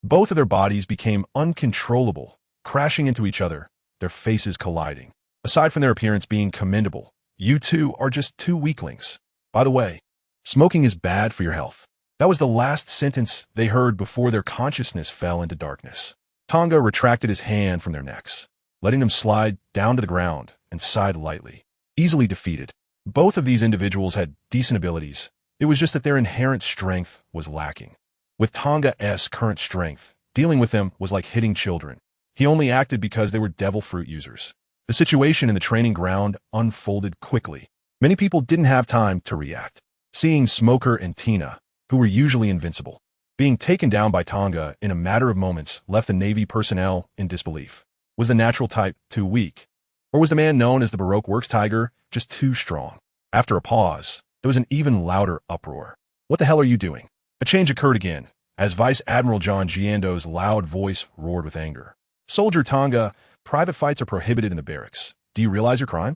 Both of their bodies became uncontrollable, crashing into each other, their faces colliding. Aside from their appearance being commendable, you two are just two weaklings. By the way, smoking is bad for your health. That was the last sentence they heard before their consciousness fell into darkness. Tang Ge retracted his hand from their necks, letting them slide down to the ground and sighed lightly. Easily defeated. Both of these individuals had decent abilities. It was just that their inherent strength was lacking. With Tang Ge's current strength, dealing with them was like hitting children. He only acted because they were devil fruit users. The situation in the training ground unfolded quickly. Many people didn't have time to react. Seeing Smoker and Tina, who were usually invincible, being taken down by Tang Ge in a matter of moments left the Navy personnel in disbelief. Was the natural type too weak? Or was the man known as the Baroque Works Tiger just too strong? After a pause, there was an even louder uproar. What the hell are you doing? A change occurred again, as Vice Admiral John Giando's loud voice roared with anger. Soldier Tang Ge, private fights are prohibited in the barracks. Do you realize your crime?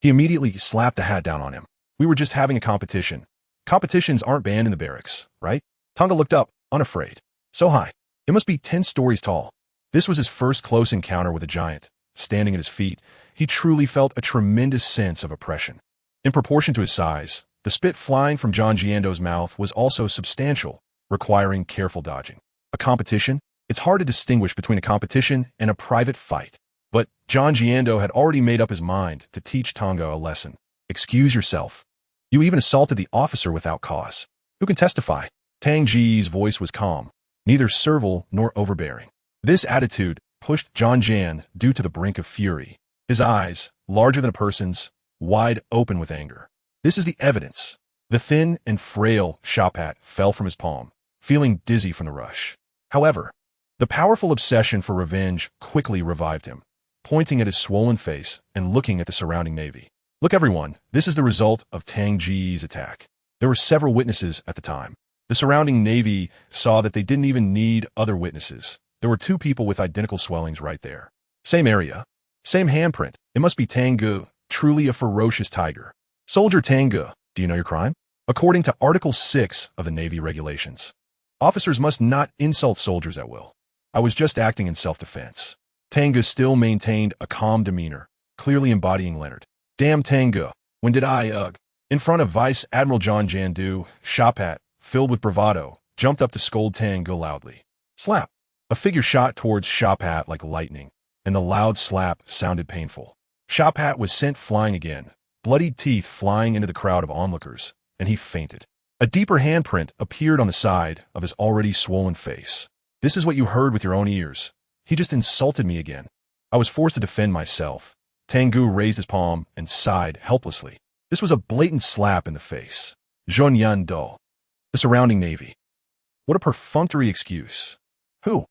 He immediately slapped the hat down on him. We were just having a competition. Competitions aren't banned in the barracks, right? Tang Ge looked up, unafraid. So high. It must be 10 stories tall. This was his first close encounter with a giant. Standing at his feet, he truly felt a tremendous sense of oppression. In proportion to his size, the spit flying from John Giando's mouth was also substantial, requiring careful dodging. A competition? It's hard to distinguish between a competition and a private fight. But John Giando had already made up his mind to teach Tang Ge a lesson. Excuse yourself. You even assaulted the officer without cause. Who can testify? Tang Ge's voice was calm, neither servile nor overbearing. This attitude pushed John Jan due to the brink of fury. His eyes, larger than a person's, wide open with anger. This is the evidence. The thin and frail shop hat fell from his palm, feeling dizzy from the rush. However, the powerful obsession for revenge quickly revived him, pointing at his swollen face and looking at the surrounding navy. Look everyone, this is the result of Tang Ge's attack. There were several witnesses at the time. The surrounding navy saw that they didn't even need other witnesses. There were two people with identical swellings right there. Same area, same handprint. It must be Tang Ge, truly a ferocious tiger. Soldier Tang Ge, do you know your crime? According to Article 6 of the Navy Regulations, officers must not insult soldiers at will. I was just acting in self-defense. Tang Ge still maintained a calm demeanor, clearly embodying Leonard. Damn Tang Ge, when did I, In front of Vice Admiral John Jandu, shop hat, filled with bravado, jumped up to scold Tang Ge loudly. Slap. A figure shot towards Shop Hat like lightning, and the loud slap sounded painful. Shop Hat was sent flying again, bloodied teeth flying into the crowd of onlookers, and he fainted. A deeper handprint appeared on the side of his already swollen face. This is what you heard with your own ears. He just insulted me again. I was forced to defend myself. Tang Ge raised his palm and sighed helplessly. This was a blatant slap in the face. Zhonyan Do. The surrounding navy. What a perfunctory excuse. Who?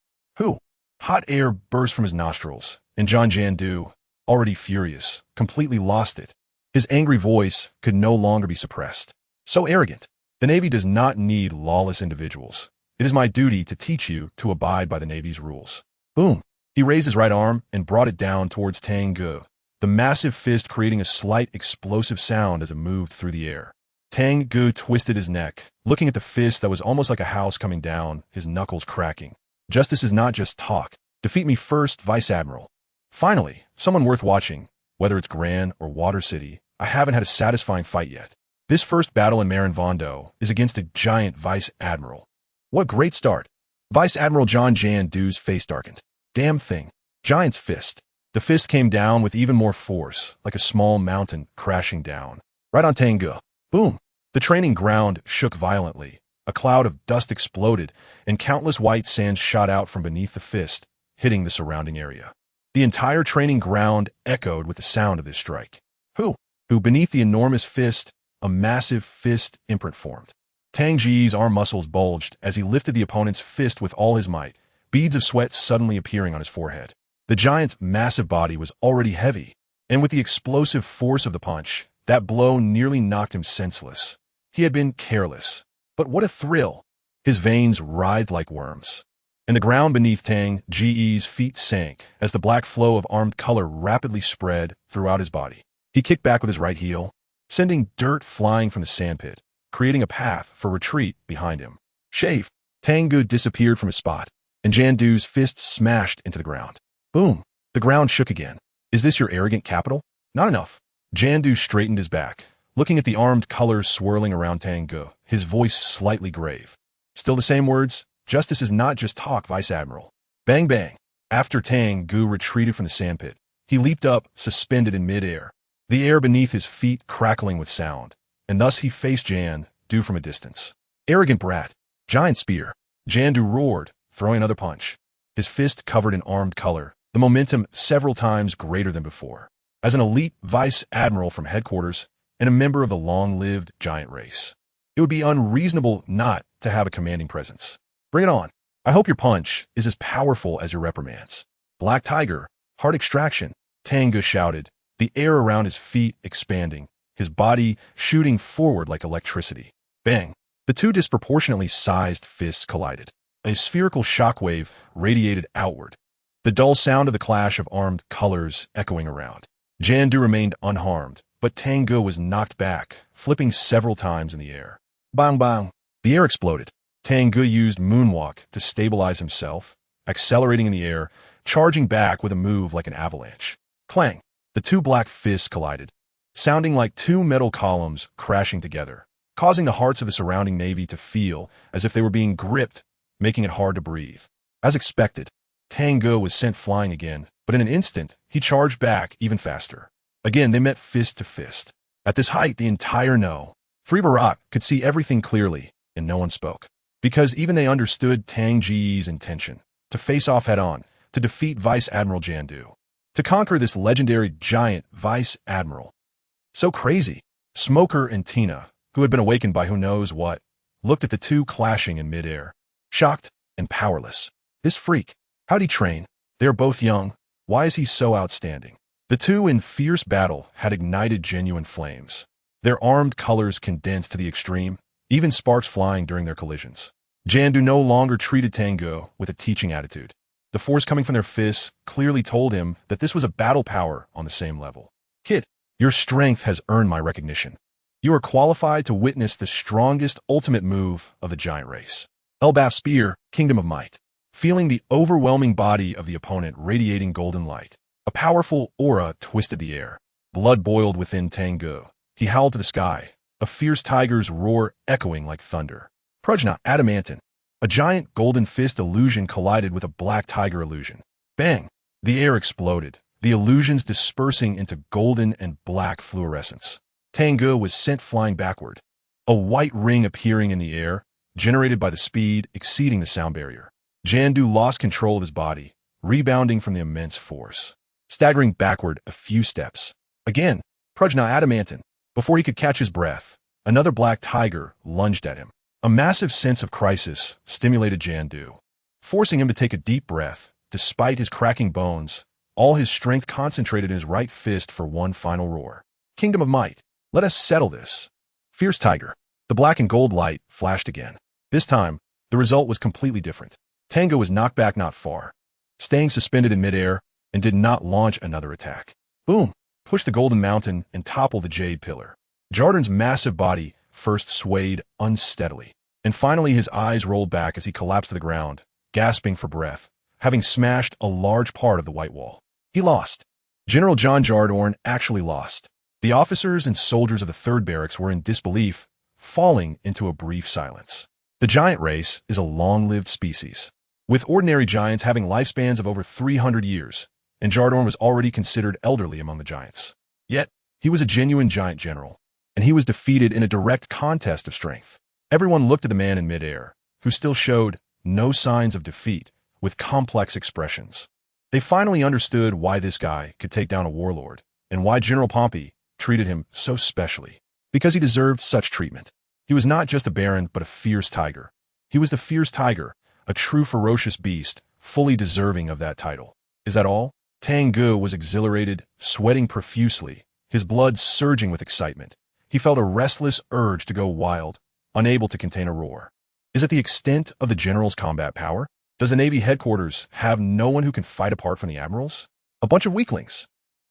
Hot air burst from his nostrils, and John Jandu, already furious, completely lost it. His angry voice could no longer be suppressed. So arrogant. The Navy does not need lawless individuals. It is my duty to teach you to abide by the Navy's rules. Boom. He raised his right arm and brought it down towards Tang Ge, the massive fist creating a slight explosive sound as it moved through the air. Tang Ge twisted his neck, looking at the fist that was almost like a house coming down, his knuckles cracking. Justice is not just talk. Defeat me first, Vice Admiral. Finally, someone worth watching. Whether it's Gran or Water City, I haven't had a satisfying fight yet. This first battle in Marin Vondo is against a giant Vice Admiral. What a great start. Vice Admiral John Jandu's face darkened. Damn thing. Giant's fist. The fist came down with even more force, like a small mountain crashing down. Right on Tang Ge. Boom. The training ground shook violently. A cloud of dust exploded, and countless white sands shot out from beneath the fist, hitting the surrounding area. The entire training ground echoed with the sound of this strike. Who, beneath the enormous fist, a massive fist imprint formed. Tang Ge's arm muscles bulged as he lifted the opponent's fist with all his might, beads of sweat suddenly appearing on his forehead. The giant's massive body was already heavy, and with the explosive force of the punch, that blow nearly knocked him senseless. He had been careless. But what a thrill! His veins writhed like worms, and the ground beneath Tang Ge's feet sank as the black flow of armed color rapidly spread throughout his body. He kicked back with his right heel, sending dirt flying from the sandpit, creating a path for retreat behind him. Shave! Tang Ge disappeared from his spot, and Jandu's fist smashed into the ground. Boom! The ground shook again. Is this your arrogant capital? Not enough. Jandu straightened his back, looking at the armed colors swirling around Tang Ge, his voice slightly grave. Still the same words, justice is not just talk, Vice Admiral. Bang bang. After Tang Ge retreated from the sandpit, he leaped up, suspended in midair, the air beneath his feet crackling with sound, and thus he faced Jandu from a distance. Arrogant brat. Giant spear. Jandu roared, throwing another punch, his fist covered in armed color, the momentum several times greater than before. As an elite Vice Admiral from headquarters, and a member of the long-lived giant race, it would be unreasonable not to have a commanding presence. Bring it on. I hope your punch is as powerful as your reprimands. Black Tiger, heart extraction, Tang Ge shouted, the air around his feet expanding, his body shooting forward like electricity. Bang! The two disproportionately sized fists collided. A spherical shockwave radiated outward, the dull sound of the clash of armed colors echoing around. Jandu remained unharmed, but Tang Ge was knocked back, flipping several times in the air. Bang bang! The air exploded. Tang Ge used moonwalk to stabilize himself, accelerating in the air, charging back with a move like an avalanche. Clang! The two black fists collided, sounding like two metal columns crashing together, causing the hearts of the surrounding navy to feel as if they were being gripped, making it hard to breathe. As expected, Tang Ge was sent flying again, but in an instant, he charged back even faster. Again, they met fist to fist. At this height, the entire Free Barak could see everything clearly, and no one spoke. Because even they understood Tang Ge's intention, to face off head-on, to defeat Vice Admiral Jandu, to conquer this legendary giant Vice Admiral. So crazy. Smoker and Tina, who had been awakened by who knows what, looked at the two clashing in midair, shocked and powerless. This freak, how'd he train? They are both young. Why is he so outstanding? The two in fierce battle had ignited genuine flames. Their armed colors condensed to the extreme, even sparks flying during their collisions. Jandu no longer treated Tang Ge with a teaching attitude. The force coming from their fists clearly told him that this was a battle power on the same level. Kid, your strength has earned my recognition. You are qualified to witness the strongest ultimate move of the giant race. Elbaf Spear, Kingdom of Might. Feeling the overwhelming body of the opponent radiating golden light, a powerful aura twisted the air. Blood boiled within Tang Ge. He howled to the sky, a fierce tiger's roar echoing like thunder. Prajna Adamantine. A giant golden fist illusion collided with a black tiger illusion. Bang! The air exploded, the illusions dispersing into golden and black fluorescence. Tang Ge was sent flying backward, a white ring appearing in the air, generated by the speed exceeding the sound barrier. Jandu lost control of his body, rebounding from the immense force, staggering backward a few steps. Again, Prajna Adamantine. Before he could catch his breath, another black tiger lunged at him. A massive sense of crisis stimulated Jandu, forcing him to take a deep breath. Despite his cracking bones, all his strength concentrated in his right fist for one final roar. Kingdom of Might, let us settle this. Fierce tiger. The black and gold light flashed again. This time, the result was completely different. Tang Ge was knocked back not far, staying suspended in midair, and did not launch another attack. Boom! Pushed the golden mountain and toppled the jade pillar. Jarden's massive body first swayed unsteadily, and finally his eyes rolled back as he collapsed to the ground, gasping for breath, having smashed a large part of the white wall. He lost. General John Jardorn actually lost. The officers and soldiers of the third barracks were in disbelief, falling into a brief silence. The giant race is a long-lived species, with ordinary giants having lifespans of over 300 years, and Jardorn was already considered elderly among the giants. Yet, he was a genuine giant general, and he was defeated in a direct contest of strength. Everyone looked at the man in midair, who still showed no signs of defeat, with complex expressions. They finally understood why this guy could take down a warlord, and why General Pompey treated him so specially. Because he deserved such treatment. He was not just a baron, but a fierce tiger. He was the fierce tiger, a true ferocious beast, fully deserving of that title. Is that all? Tang Ge was exhilarated, sweating profusely, his blood surging with excitement. He felt a restless urge to go wild, unable to contain a roar. Is it the extent of the general's combat power? Does the Navy headquarters have no one who can fight apart from the admirals? A bunch of weaklings.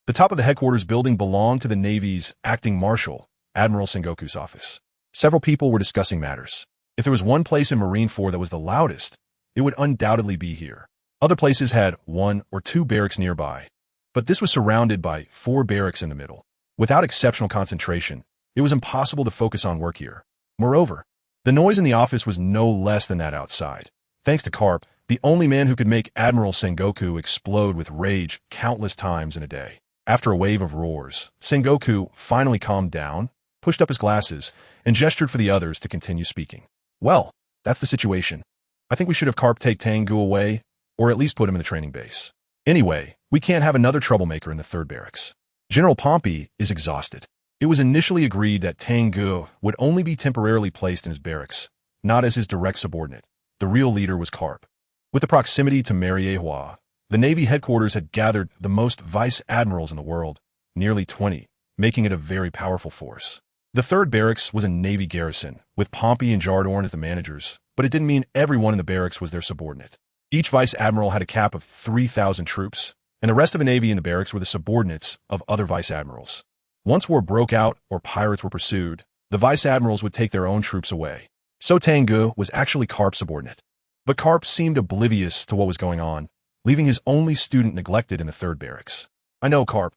The top of the headquarters building belonged to the Navy's acting marshal, Admiral Sengoku's office. Several people were discussing matters. If there was one place in Marineford that was the loudest, it would undoubtedly be here. Other places had 1 or 2 barracks nearby, but this was surrounded by 4 barracks in the middle. Without exceptional concentration, it was impossible to focus on work here. Moreover, the noise in the office was no less than that outside. Thanks to Carp, the only man who could make Admiral Sengoku explode with rage countless times in a day. After a wave of roars, Sengoku finally calmed down, pushed up his glasses, and gestured for the others to continue speaking. Well, that's the situation. I think we should have Carp take Tang Ge away, or at least put him in the training base. Anyway, we can't have another troublemaker in the third barracks. General Pompey is exhausted. It was initially agreed that Tang Ge would only be temporarily placed in his barracks, not as his direct subordinate. The real leader was Carp. With the proximity to Mariehua, the Navy headquarters had gathered the most vice admirals in the world, nearly 20, making it a very powerful force. The third barracks was a Navy garrison, with Pompey and Jardorn as the managers, but it didn't mean everyone in the barracks was their subordinate. Each vice admiral had a cap of 3,000 troops, and the rest of the Navy in the barracks were the subordinates of other vice admirals. Once war broke out or pirates were pursued, the vice admirals would take their own troops away. So Tang Ge was actually Carp's subordinate. But Carp seemed oblivious to what was going on, leaving his only student neglected in the third barracks. I know Carp.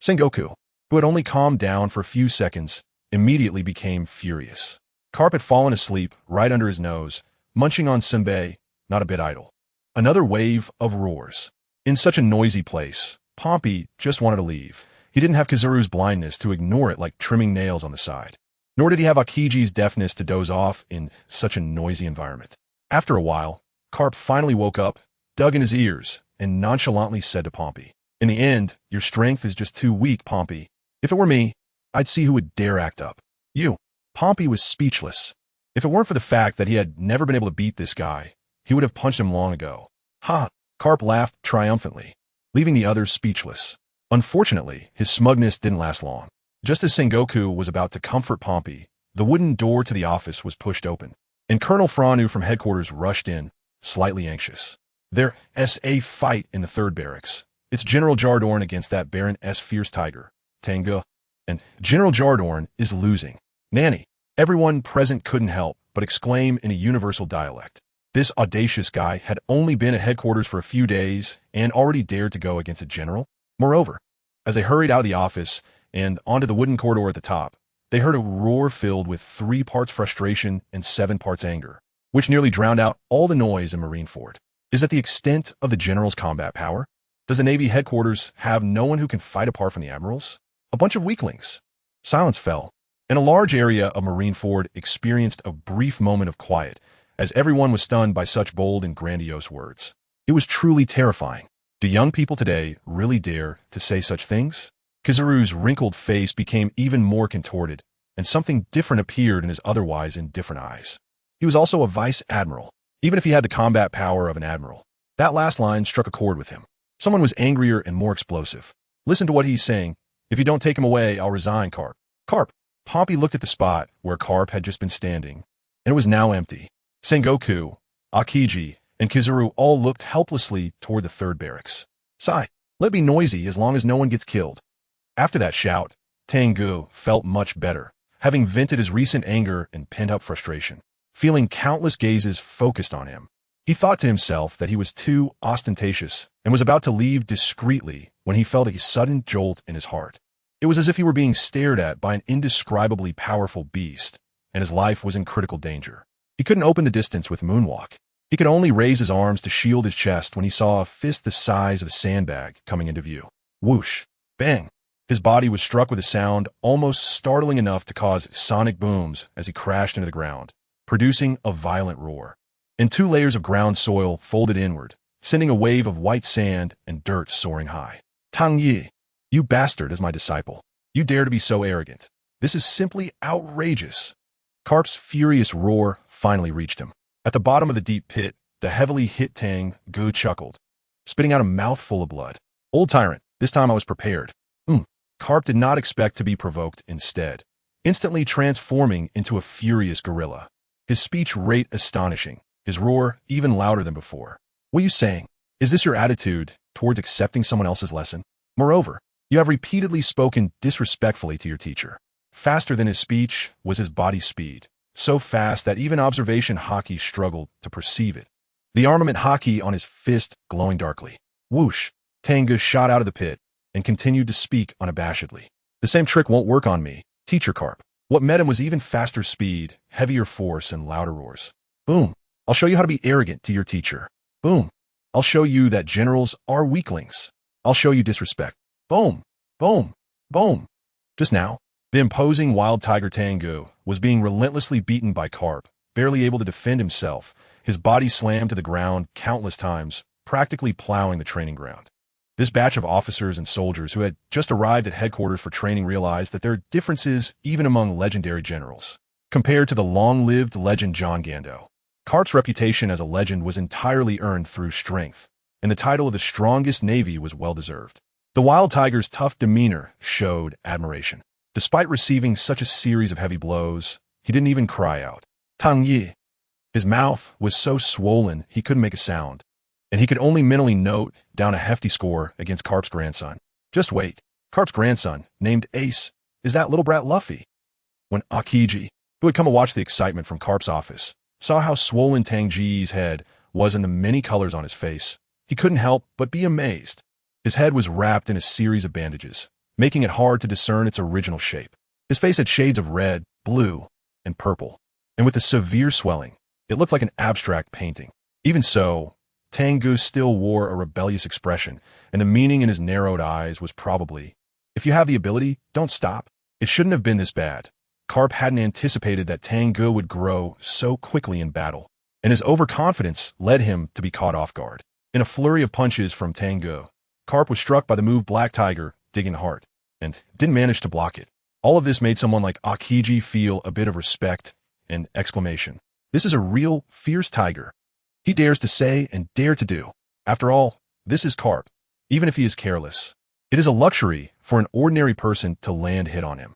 Sengoku, who had only calmed down for a few seconds, immediately became furious. Carp had fallen asleep right under his nose, munching on senbei, not a bit idle. Another wave of roars. In such a noisy place, Pompey just wanted to leave. He didn't have Kizaru's blindness to ignore it like trimming nails on the side. Nor did he have Akiji's deafness to doze off in such a noisy environment. After a while, Carp finally woke up, dug in his ears, and nonchalantly said to Pompey, "In the end, your strength is just too weak, Pompey. If it were me, I'd see who would dare act up. You." Pompey was speechless. If it weren't for the fact that he had never been able to beat this guy, he would have punched him long ago. Ha! Carp laughed triumphantly, leaving the others speechless. Unfortunately, his smugness didn't last long. Just as Sengoku was about to comfort Pompey, the wooden door to the office was pushed open, and Colonel Franu from headquarters rushed in, slightly anxious. There's a fight in the third barracks. It's General Jardorn against that Baron S. Fierce Tiger, Tang Ge, and General Jardorn is losing. Nanny! Everyone present couldn't help but exclaim in a universal dialect. This audacious guy had only been at headquarters for a few days and already dared to go against a general. Moreover, as they hurried out of the office and onto the wooden corridor at the top, they heard a roar filled with 3 parts frustration and 7 parts anger, which nearly drowned out all the noise in Marineford. Is that the extent of the general's combat power? Does the Navy headquarters have no one who can fight apart from the admirals? A bunch of weaklings. Silence fell, and a large area of Marineford experienced a brief moment of quiet, as everyone was stunned by such bold and grandiose words. It was truly terrifying. Do young people today really dare to say such things? Kizaru's wrinkled face became even more contorted, and something different appeared in his otherwise indifferent eyes. He was also a vice admiral, even if he had the combat power of an admiral. That last line struck a chord with him. Someone was angrier and more explosive. Listen to what he's saying. If you don't take him away, I'll resign, Carp. Carp! Pompey looked at the spot where Carp had just been standing, and it was now empty. Sengoku, Akiji, and Kizaru all looked helplessly toward the third barracks. Sigh, let me be noisy as long as no one gets killed. After that shout, Tang Ge felt much better, having vented his recent anger and pent-up frustration. Feeling countless gazes focused on him, he thought to himself that he was too ostentatious and was about to leave discreetly when he felt a sudden jolt in his heart. It was as if he were being stared at by an indescribably powerful beast, and his life was in critical danger. He couldn't open the distance with Moonwalk. He could only raise his arms to shield his chest when he saw a fist the size of a sandbag coming into view. Whoosh! Bang! His body was struck with a sound almost startling enough to cause sonic booms as he crashed into the ground, producing a violent roar. And 2 layers of ground soil folded inward, sending a wave of white sand and dirt soaring high. Tang Ge, you bastard is my disciple. You dare to be so arrogant. This is simply outrageous. Carp's furious roar finally reached him. At the bottom of the deep pit, the heavily hit Tang Ge chuckled, spitting out a mouthful of blood. Old tyrant, this time I was prepared. Carp did not expect to be provoked instead, instantly transforming into a furious gorilla. His speech rate astonishing, his roar even louder than before. What are you saying? Is this your attitude towards accepting someone else's lesson? Moreover, you have repeatedly spoken disrespectfully to your teacher. Faster than his speech was his body speed, so fast that even observation Haki struggled to perceive it. The armament Haki on his fist glowing darkly. Whoosh! Tang Ge shot out of the pit and continued to speak unabashedly. The same trick won't work on me, Teacher Carp. What met him was even faster speed, heavier force, and louder roars. Boom! I'll show you how to be arrogant to your teacher. Boom! I'll show you that generals are weaklings. I'll show you disrespect. Boom! Boom! Boom! Just now, the imposing wild tiger Tang Ge was being relentlessly beaten by Carp, barely able to defend himself, his body slammed to the ground countless times, practically plowing the training ground. This batch of officers and soldiers who had just arrived at headquarters for training realized that there are differences even among legendary generals, compared to the long-lived legend John Gando. Carp's reputation as a legend was entirely earned through strength, and the title of the strongest navy was well-deserved. The Wild Tiger's tough demeanor showed admiration. Despite receiving such a series of heavy blows, he didn't even cry out. Tang Ge. His mouth was so swollen he couldn't make a sound, and he could only mentally note down a hefty score against Carp's grandson. Just wait. Carp's grandson, named Ace, is that little brat Luffy. When Akiji, who had come to watch the excitement from Carp's office, saw how swollen Tang Ge's head was and the many colors on his face, he couldn't help but be amazed. His head was wrapped in a series of bandages, making it hard to discern its original shape. His face had shades of red, blue, and purple, and with a severe swelling, it looked like an abstract painting. Even so, Tang Ge still wore a rebellious expression, and the meaning in his narrowed eyes was probably, "If you have the ability, don't stop." It shouldn't have been this bad. Carp hadn't anticipated that Tang Ge would grow so quickly in battle, and his overconfidence led him to be caught off guard. In a flurry of punches from Tang Ge, Carp was struck by the move Black Tiger, digging heart, and didn't manage to block it. All of this made someone like Aokiji feel a bit of respect and exclamation. This is a real, fierce tiger. He dares to say and dare to do. After all, this is Carp, even if he is careless. It is a luxury for an ordinary person to land hit on him.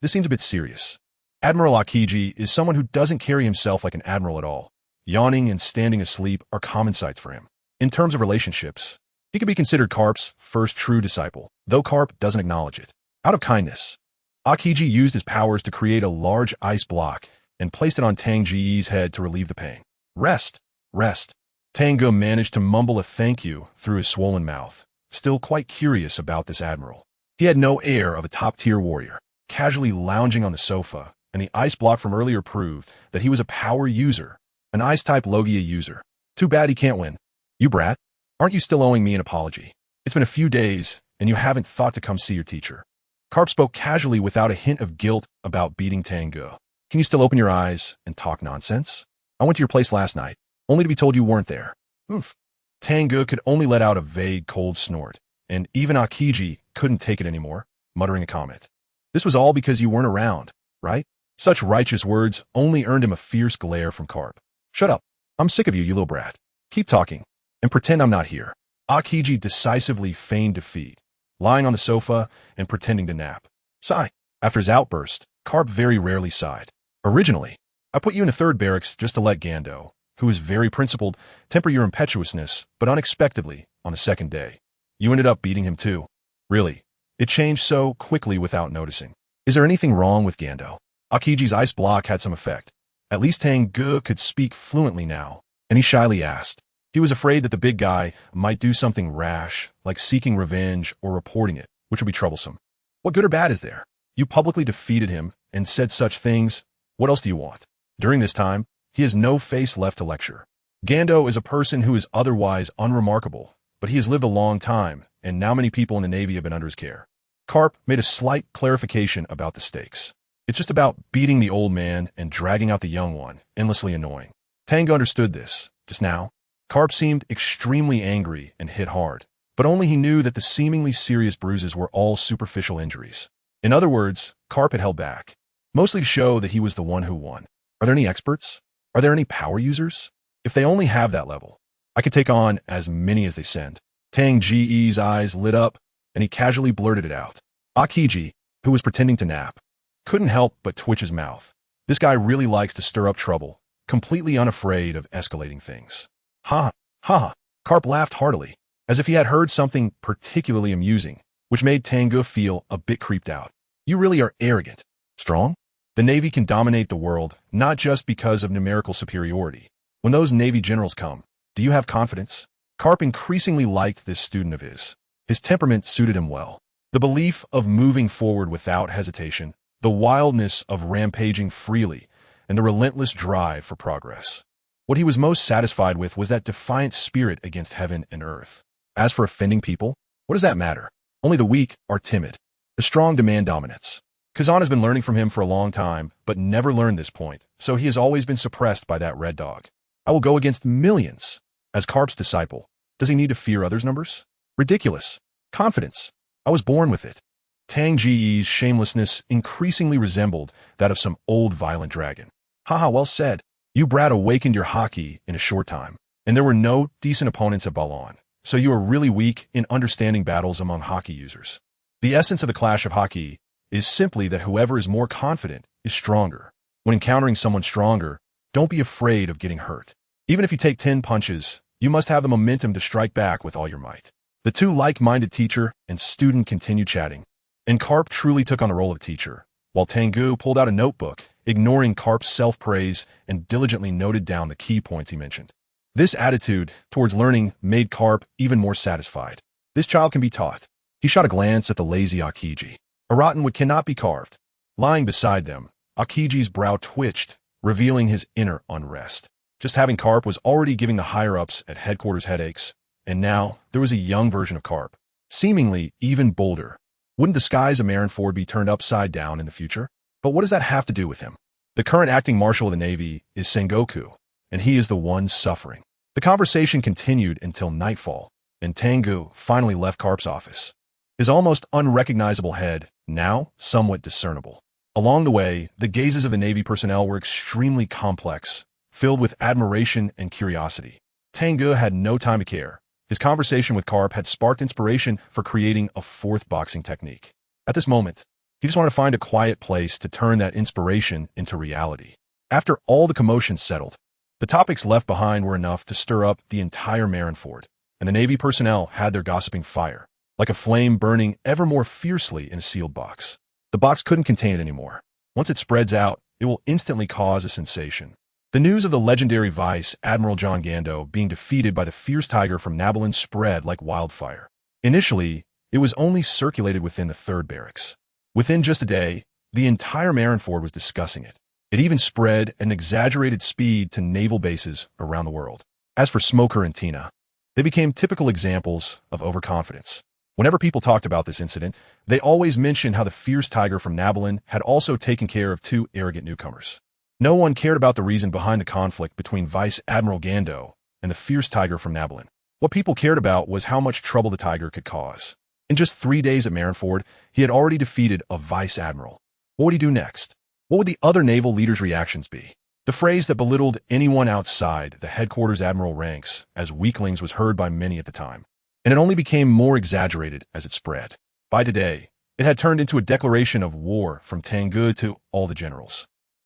This seems a bit serious. Admiral Aokiji is someone who doesn't carry himself like an admiral at all. Yawning and standing asleep are common sights for him. In terms of relationships, he could be considered Carp's first true disciple, though Carp doesn't acknowledge it. Out of kindness, Aokiji used his powers to create a large ice block and placed it on Tang Ge's head to relieve the pain. Rest, rest. Tang Ge managed to mumble a thank you through his swollen mouth, still quite curious about this admiral. He had no air of a top-tier warrior, casually lounging on the sofa, and the ice block from earlier proved that he was a power user, an ice-type Logia user. Too bad he can't win. You brat, aren't you still owing me an apology? It's been a few days, and you haven't thought to come see your teacher. Carp spoke casually without a hint of guilt about beating Tang Ge. Can you still open your eyes and talk nonsense? I went to your place last night, only to be told you weren't there. Oof. Tang Ge could only let out a vague, cold snort, and even Aokiji couldn't take it anymore, muttering a comment. This was all because you weren't around, right? Such righteous words only earned him a fierce glare from Carp. Shut up. I'm sick of you, you little brat. Keep talking, and pretend I'm not here. Aokiji decisively feigned defeat, lying on the sofa and pretending to nap. Sigh. After his outburst, Carp very rarely sighed. Originally, I put you in the third barracks just to let Gando, who is very principled, temper your impetuousness, but unexpectedly, on the second day, you ended up beating him too. Really, it changed so quickly without noticing. Is there anything wrong with Gando? Aokiji's ice block had some effect. At least Tang Ge could speak fluently now, and he shyly asked. He was afraid that the big guy might do something rash, like seeking revenge or reporting it, which would be troublesome. What good or bad is there? You publicly defeated him and said such things. What else do you want? During this time, he has no face left to lecture. Gando is a person who is otherwise unremarkable, but he has lived a long time, and now many people in the Navy have been under his care. Carp made a slight clarification about the stakes. It's just about beating the old man and dragging out the young one, endlessly annoying. Tang understood this. Just now, Carp seemed extremely angry and hit hard, but only he knew that the seemingly serious bruises were all superficial injuries. In other words, Carp had held back, mostly to show that he was the one who won. Are there any experts? Are there any power users? If they only have that level, I could take on as many as they send. Tang Ge's eyes lit up, and he casually blurted it out. Aokiji, who was pretending to nap, couldn't help but twitch his mouth. This guy really likes to stir up trouble, completely unafraid of escalating things. Ha, ha, Carp laughed heartily, as if he had heard something particularly amusing, which made Tang Ge feel a bit creeped out. You really are arrogant. Strong? The Navy can dominate the world, not just because of numerical superiority. When those Navy generals come, do you have confidence? Carp increasingly liked this student of his. His temperament suited him well. The belief of moving forward without hesitation, the wildness of rampaging freely, and the relentless drive for progress. What he was most satisfied with was that defiant spirit against heaven and earth. As for offending people, what does that matter? Only the weak are timid. The strong demand dominance. Kazan has been learning from him for a long time, but never learned this point, so he has always been suppressed by that red dog. I will go against millions. As Carp's disciple, does he need to fear others' numbers? Ridiculous. Confidence. I was born with it. Tang Ge's shamelessness increasingly resembled that of some old violent dragon. Haha, well said. You brat awakened your haki in a short time, and there were no decent opponents at Balon, so you are really weak in understanding battles among haki users. The essence of the clash of haki is simply that whoever is more confident is stronger. When encountering someone stronger, don't be afraid of getting hurt. Even if you take 10 punches, you must have the momentum to strike back with all your might. The two like-minded teacher and student continued chatting, and Carp truly took on the role of teacher, while Tang Ge pulled out a notebook, ignoring Carp's self-praise and diligently noted down the key points he mentioned. This attitude towards learning made Carp even more satisfied. This child can be taught. He shot a glance at the lazy Aokiji. A rottenwood cannot be carved. Lying beside them, Aokiji's brow twitched, revealing his inner unrest. Just having Carp was already giving the higher-ups at headquarters headaches, and now there was a young version of Carp, seemingly even bolder. Wouldn't the skies of Marineford be turned upside down in the future? But what does that have to do with him? The current acting marshal of the Navy is Sengoku, and he is the one suffering. The conversation continued until nightfall, and Tang Ge finally left Carp's office. His almost unrecognizable head, now somewhat discernible. Along the way, the gazes of the Navy personnel were extremely complex, filled with admiration and curiosity. Tang Ge had no time to care. His conversation with Carp had sparked inspiration for creating a fourth boxing technique. At this moment, he just wanted to find a quiet place to turn that inspiration into reality. After all the commotion settled, the topics left behind were enough to stir up the entire Marineford, and the Navy personnel had their gossiping fire, like a flame burning ever more fiercely in a sealed box. The box couldn't contain it anymore. Once it spreads out, it will instantly cause a sensation. The news of the legendary Vice Admiral John Gando being defeated by the fierce tiger from Nabalin spread like wildfire. Initially, it was only circulated within the 3rd Barracks. Within just a day, the entire Marineford was discussing it. It even spread at an exaggerated speed to naval bases around the world. As for Smoker and Tina, they became typical examples of overconfidence. Whenever people talked about this incident, they always mentioned how the fierce tiger from Nabalin had also taken care of 2 arrogant newcomers. No one cared about the reason behind the conflict between Vice Admiral Gando and the fierce tiger from Nabalin. What people cared about was how much trouble the tiger could cause. In just 3 days at Marineford, he had already defeated a Vice Admiral. What would he do next? What would the other naval leaders' reactions be? The phrase that belittled anyone outside the headquarters admiral ranks as weaklings was heard by many at the time, and it only became more exaggerated as it spread. By today, it had turned into a declaration of war from Tang Ge to all the generals.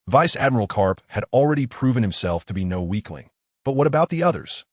Vice Admiral Carp had already proven himself to be no weakling. But what about the others?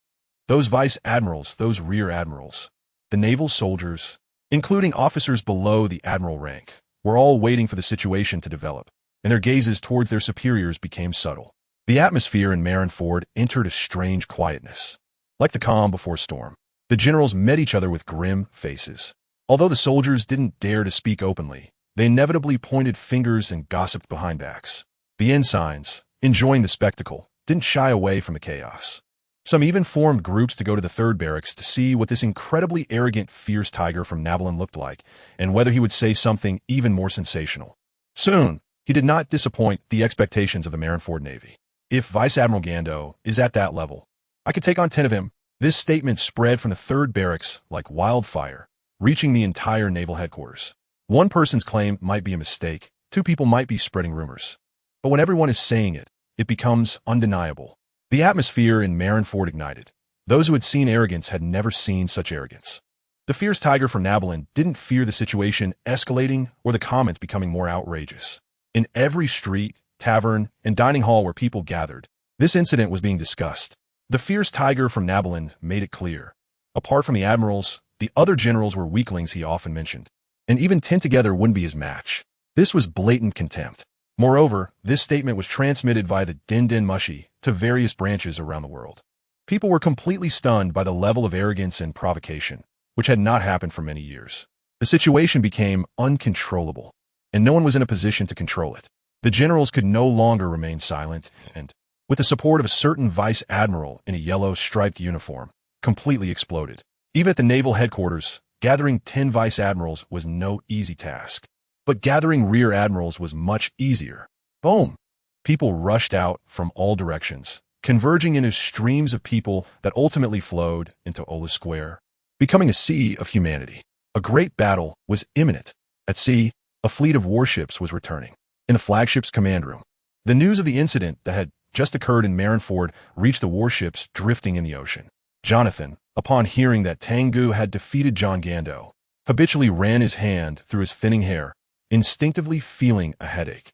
Those vice admirals, those rear admirals, the naval soldiers, including officers below the admiral rank, were all waiting for the situation to develop, and their gazes towards their superiors became subtle. The atmosphere in Marineford entered a strange quietness. Like the calm before storm, the generals met each other with grim faces. Although the soldiers didn't dare to speak openly, they inevitably pointed fingers and gossiped behind backs. The ensigns, enjoying the spectacle, didn't shy away from the chaos. Some even formed groups to go to the 3rd Barracks to see what this incredibly arrogant, fierce tiger from Nabalin looked like, and whether he would say something even more sensational. Soon, he did not disappoint the expectations of the Marineford Navy. If Vice Admiral Gando is at that level, I could take on 10 of him. This statement spread from the 3rd Barracks like wildfire, reaching the entire naval headquarters. One person's claim might be a mistake, 2 people might be spreading rumors. But when everyone is saying it, it becomes undeniable. The atmosphere in Marineford ignited. Those who had seen arrogance had never seen such arrogance. The fierce tiger from Nabalin didn't fear the situation escalating or the comments becoming more outrageous. In every street, tavern, and dining hall where people gathered, this incident was being discussed. The fierce tiger from Nabalin made it clear. Apart from the admirals, the other generals were weaklings he often mentioned, and even 10 together wouldn't be his match. This was blatant contempt. Moreover, this statement was transmitted via the Din Mushi to various branches around the world. People were completely stunned by the level of arrogance and provocation, which had not happened for many years. The situation became uncontrollable, and no one was in a position to control it. The generals could no longer remain silent, and, with the support of a certain vice admiral in a yellow striped uniform, completely exploded. Even at the naval headquarters, gathering 10 vice admirals was no easy task. But gathering rear admirals was much easier. Boom! People rushed out from all directions, converging into streams of people that ultimately flowed into Ola Square, becoming a sea of humanity. A great battle was imminent. At sea, a fleet of warships was returning. In the flagship's command room, the news of the incident that had just occurred in Marineford reached the warships drifting in the ocean. Jonathan, upon hearing that Tang Ge had defeated John Gando, habitually ran his hand through his thinning hair, instinctively feeling a headache.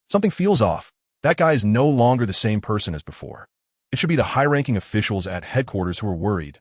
Something feels off. That guy is no longer the same person as before. It should be the high-ranking officials at headquarters who were worried.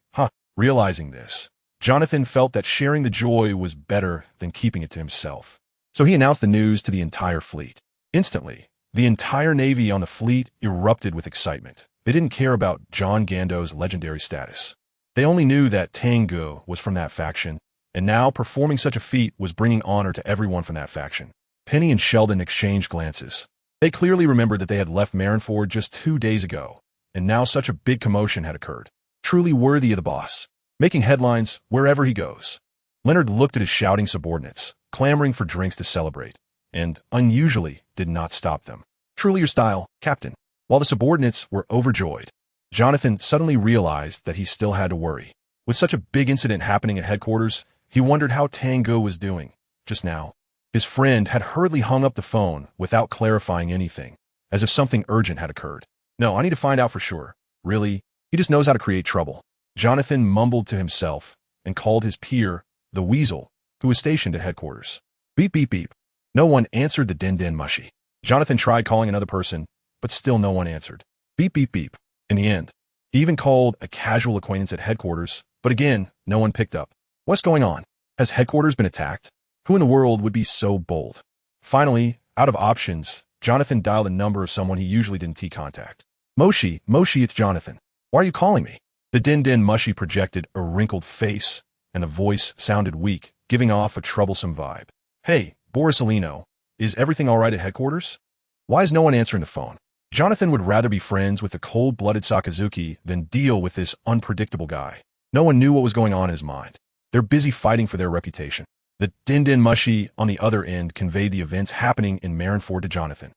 Realizing this, Jonathan felt that sharing the joy was better than keeping it to himself. So he announced the news to the entire fleet. Instantly, the entire Navy on the fleet erupted with excitement. They didn't care about John Gando's legendary status. They only knew that Tang Ge was from that faction, and now performing such a feat was bringing honor to everyone from that faction. Penny and Sheldon exchanged glances. They clearly remembered that they had left Marineford just 2 days ago, and now such a big commotion had occurred. Truly worthy of the boss, making headlines wherever he goes. Leonard looked at his shouting subordinates, clamoring for drinks to celebrate, and, unusually, did not stop them. Truly your style, Captain. While the subordinates were overjoyed, Jonathan suddenly realized that he still had to worry. With such a big incident happening at headquarters, he wondered how Tang Ge was doing. Just now, his friend had hurriedly hung up the phone without clarifying anything, as if something urgent had occurred. No, I need to find out for sure. Really? He just knows how to create trouble. Jonathan mumbled to himself and called his peer, the Weasel, who was stationed at headquarters. Beep, beep, beep. No one answered the din-din mushy. Jonathan tried calling another person, but still no one answered. Beep, beep, beep. In the end, he even called a casual acquaintance at headquarters, but again, no one picked up. What's going on? Has headquarters been attacked? Who in the world would be so bold? Finally, out of options, Jonathan dialed a number of someone he usually didn't contact. Moshi, it's Jonathan. Why are you calling me? The din-din mushy projected a wrinkled face, and the voice sounded weak, giving off a troublesome vibe. Hey, Borisolino, is everything all right at headquarters? Why is no one answering the phone? Jonathan would rather be friends with the cold-blooded Sakazuki than deal with this unpredictable guy. No one knew what was going on in his mind. They're busy fighting for their reputation. The din-din mushy on the other end conveyed the events happening in Marineford to Jonathan.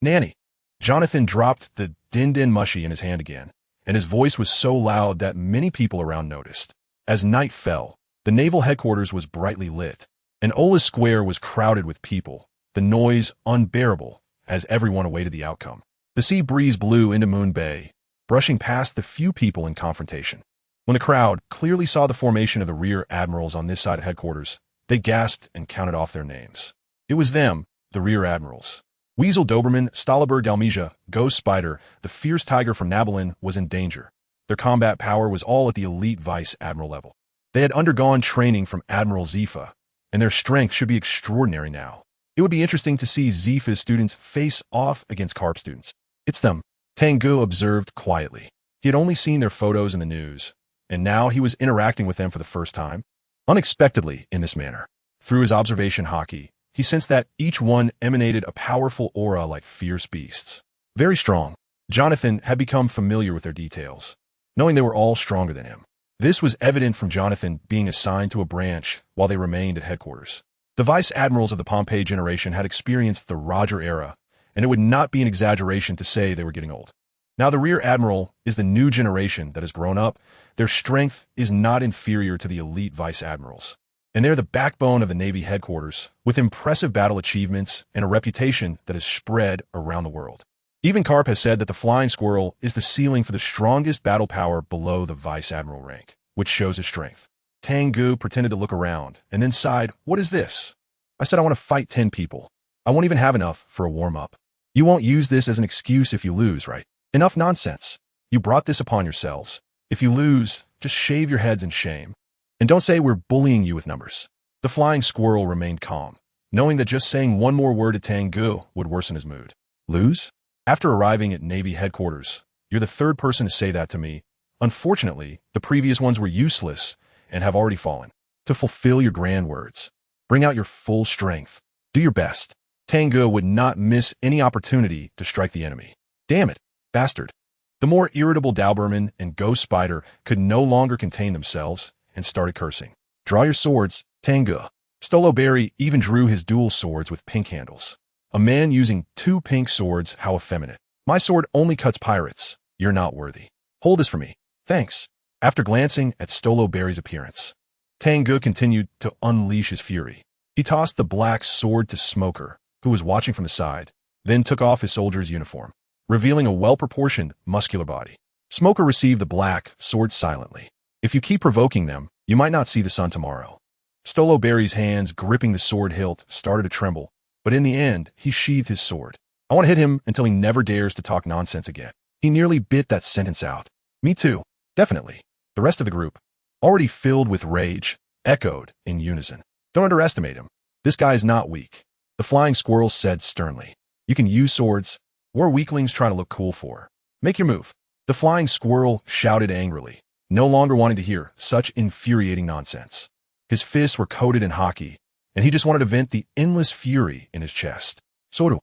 Nanny. Jonathan dropped the din-din mushy in his hand again, and his voice was so loud that many people around noticed. As night fell, the naval headquarters was brightly lit, and Ola's square was crowded with people, the noise unbearable as everyone awaited the outcome. The sea breeze blew into Moon Bay, brushing past the few people in confrontation. When the crowd clearly saw the formation of the rear admirals on this side of headquarters, they gasped and counted off their names. It was them, the rear admirals. Weasel Doberman, Stalaberg Dalmesia, Ghost Spider, the fierce tiger from Nabalin was in danger. Their combat power was all at the elite vice admiral level. They had undergone training from Admiral Zifa, and their strength should be extraordinary now. It would be interesting to see Zifa's students face off against Carp students. It's them, Tang Ge observed quietly. He had only seen their photos in the news, and now he was interacting with them for the first time. Unexpectedly, in this manner. Through his observation hockey, he sensed that each one emanated a powerful aura like fierce beasts. Very strong. Jonathan had become familiar with their details, knowing they were all stronger than him. This was evident from Jonathan being assigned to a branch while they remained at headquarters. The vice admirals of the Pompeii generation had experienced the Roger era, and it would not be an exaggeration to say they were getting old. Now the rear admiral is the new generation that has grown up. Their strength is not inferior to the elite vice admirals, and they're the backbone of the Navy headquarters, with impressive battle achievements and a reputation that is spread around the world. Even Carp has said that the Flying Squirrel is the ceiling for the strongest battle power below the vice admiral rank, which shows his strength. Tang Ge pretended to look around, and then sighed, "What is this?" I said I want to fight 10 people. I won't even have enough for a warm-up. You won't use this as an excuse if you lose, right? Enough nonsense. You brought this upon yourselves. If you lose, just shave your heads in shame. And don't say we're bullying you with numbers. The Flying Squirrel remained calm, knowing that just saying one more word to Tang Ge would worsen his mood. Lose? After arriving at Navy headquarters, you're the third person to say that to me. Unfortunately, the previous ones were useless and have already fallen. To fulfill your grand words, bring out your full strength. Do your best. Tang Ge would not miss any opportunity to strike the enemy. Damn it, bastard. The more irritable Doberman and Ghost Spider could no longer contain themselves and started cursing. Draw your swords, Tang Ge. Stolo Berry even drew his dual swords with pink handles. A man using 2 pink swords, how effeminate. My sword only cuts pirates. You're not worthy. Hold this for me. Thanks. After glancing at Stolo Berry's appearance, Tang Ge continued to unleash his fury. He tossed the black sword to Smoker, who was watching from the side, then took off his soldier's uniform, revealing a well-proportioned, muscular body. Smoker received the black sword silently. If you keep provoking them, you might not see the sun tomorrow. Stolo Berry's hands gripping the sword hilt started to tremble, but in the end, he sheathed his sword. I want to hit him until he never dares to talk nonsense again. He nearly bit that sentence out. Me too. Definitely. The rest of the group, already filled with rage, echoed in unison. Don't underestimate him. This guy is not weak. The Flying Squirrel said sternly. You can use swords. What are weaklings trying to look cool for? Make your move. The Flying Squirrel shouted angrily, no longer wanting to hear such infuriating nonsense. His fists were coated in hockey, and he just wanted to vent the endless fury in his chest. Soru.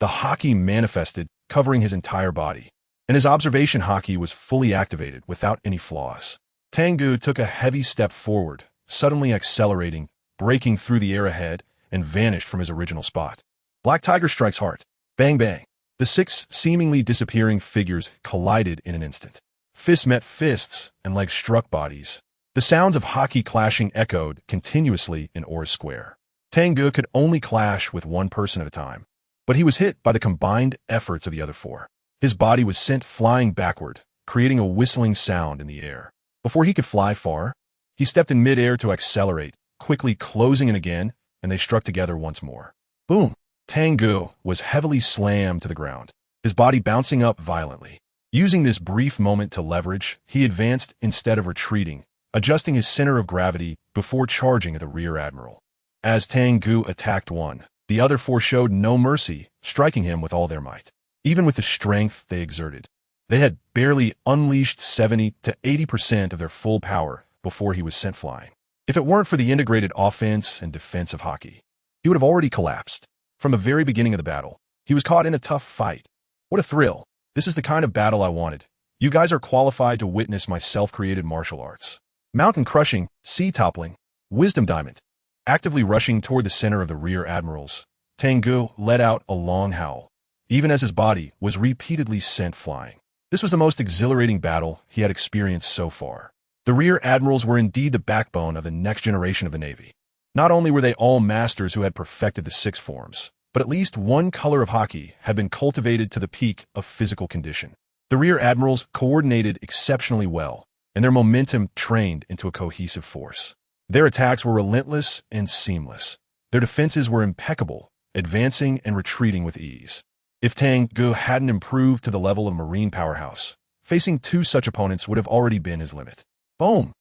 The hockey manifested, covering his entire body. and his observation haki was fully activated without any flaws. Tang Ge took a heavy step forward, suddenly accelerating, breaking through the air ahead, and vanished from his original spot. Black Tiger strikes hard. Bang bang. The six seemingly disappearing figures collided in an instant. Fists met fists, and legs struck bodies. The sounds of haki clashing echoed continuously in Aura's square. Tang Ge could only clash with one person at a time, but he was hit by the combined efforts of the other four. His body was sent flying backward, creating a whistling sound in the air. Before he could fly far, he stepped in midair to accelerate, quickly closing in again, and they struck together once more. Boom! Tang Ge was heavily slammed to the ground, his body bouncing up violently. Using this brief moment to leverage, he advanced instead of retreating, adjusting his center of gravity before charging at the rear admiral. As Tang Ge attacked one, the other four showed no mercy, striking him with all their might. Even with the strength they exerted, they had barely unleashed 70 to 80% of their full power before he was sent flying. If it weren't for the integrated offense and defense of haki, he would have already collapsed. From the very beginning of the battle, he was caught in a tough fight. What a thrill. This is the kind of battle I wanted. You guys are qualified to witness my self-created martial arts. Mountain crushing, sea toppling, wisdom diamond. Actively rushing toward the center of the rear admirals, Tang Ge let out a long howl, even as his body was repeatedly sent flying. This was the most exhilarating battle he had experienced so far. The rear admirals were indeed the backbone of the next generation of the Navy. Not only were they all masters who had perfected the six forms, but at least one color of haki had been cultivated to the peak of physical condition. The rear admirals coordinated exceptionally well, and their momentum trained into a cohesive force. Their attacks were relentless and seamless. Their defenses were impeccable, advancing and retreating with ease. If Tang Ge hadn't improved to the level of marine powerhouse, facing two such opponents would have already been his limit. Boom!